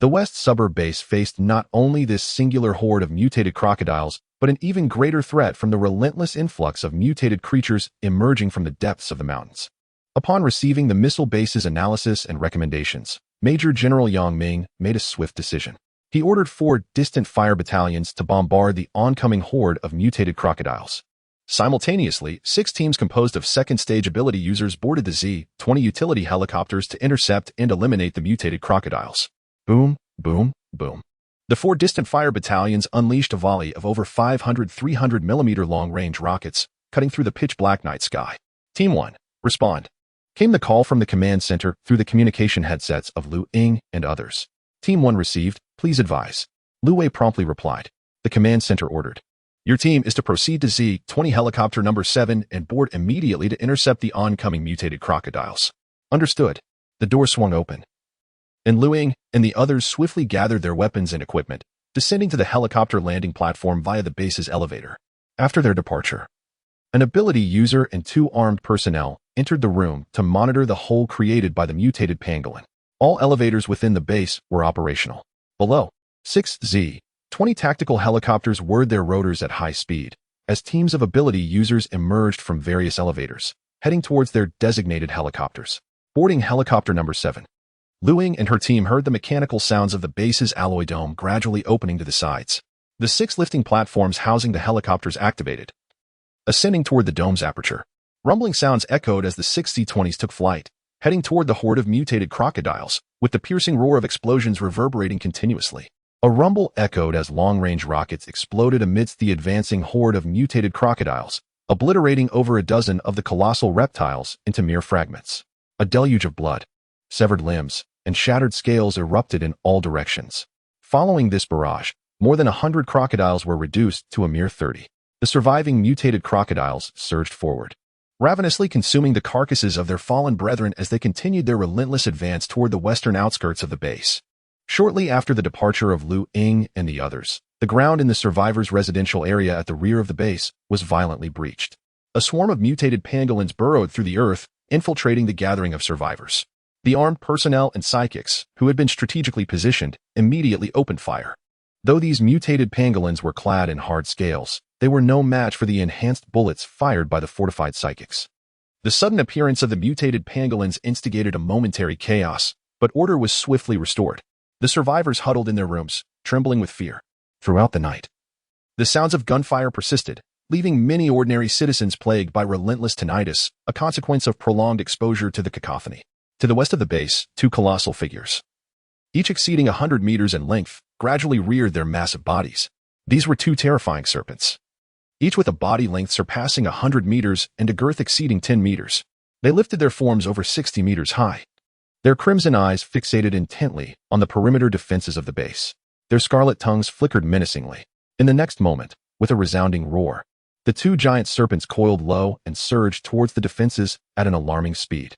the West Suburb base faced not only this singular horde of mutated crocodiles, but an even greater threat from the relentless influx of mutated creatures emerging from the depths of the mountains. Upon receiving the missile base's analysis and recommendations, Major General Yang made a swift decision. He ordered 4 distant fire battalions to bombard the oncoming horde of mutated crocodiles. Simultaneously, 6 teams composed of second-stage ability users boarded the Z-20 utility helicopters to intercept and eliminate the mutated crocodiles. Boom, boom, boom. The 4 distant fire battalions unleashed a volley of over 500 300mm long-range rockets, cutting through the pitch-black night sky. Team 1, respond. Came the call from the command center through the communication headsets of Ying and others. Team 1 received, please advise. Wei promptly replied. The command center ordered. Your team is to proceed to Z-20 helicopter number 7 and board immediately to intercept the oncoming mutated crocodiles. Understood. The door swung open. And Ying and the others swiftly gathered their weapons and equipment, descending to the helicopter landing platform via the base's elevator. After their departure, an ability user and 2 armed personnel entered the room to monitor the hole created by the mutated pangolin. All elevators within the base were operational. Below, 6 Z-20 tactical helicopters whirred their rotors at high speed, as teams of ability users emerged from various elevators, heading towards their designated helicopters. Boarding helicopter number 7. Ying and her team heard the mechanical sounds of the base's alloy dome gradually opening to the sides. The 6 lifting platforms housing the helicopters activated, ascending toward the dome's aperture. Rumbling sounds echoed as the 6 Z-20s took flight, heading toward the horde of mutated crocodiles, with the piercing roar of explosions reverberating continuously. A rumble echoed as long-range rockets exploded amidst the advancing horde of mutated crocodiles, obliterating over a dozen of the colossal reptiles into mere fragments. A deluge of blood, severed limbs, and shattered scales erupted in all directions. Following this barrage, more than 100 crocodiles were reduced to a mere 30. The surviving mutated crocodiles surged forward, ravenously consuming the carcasses of their fallen brethren as they continued their relentless advance toward the western outskirts of the base. Shortly after the departure of Ying and the others, the ground in the survivors' residential area at the rear of the base was violently breached. A swarm of mutated pangolins burrowed through the earth, infiltrating the gathering of survivors. The armed personnel and psychics, who had been strategically positioned, immediately opened fire. Though these mutated pangolins were clad in hard scales, they were no match for the enhanced bullets fired by the fortified psychics. The sudden appearance of the mutated pangolins instigated a momentary chaos, but order was swiftly restored. The survivors huddled in their rooms, trembling with fear. Throughout the night, the sounds of gunfire persisted, leaving many ordinary citizens plagued by relentless tinnitus, a consequence of prolonged exposure to the cacophony. To the west of the base, 2 colossal figures, each exceeding 100 meters in length, gradually reared their massive bodies. These were 2 terrifying serpents, each with a body length surpassing 100 meters and a girth exceeding 10 meters. They lifted their forms over 60 meters high, their crimson eyes fixated intently on the perimeter defenses of the base. Their scarlet tongues flickered menacingly. In the next moment, with a resounding roar, the 2 giant serpents coiled low and surged towards the defenses at an alarming speed.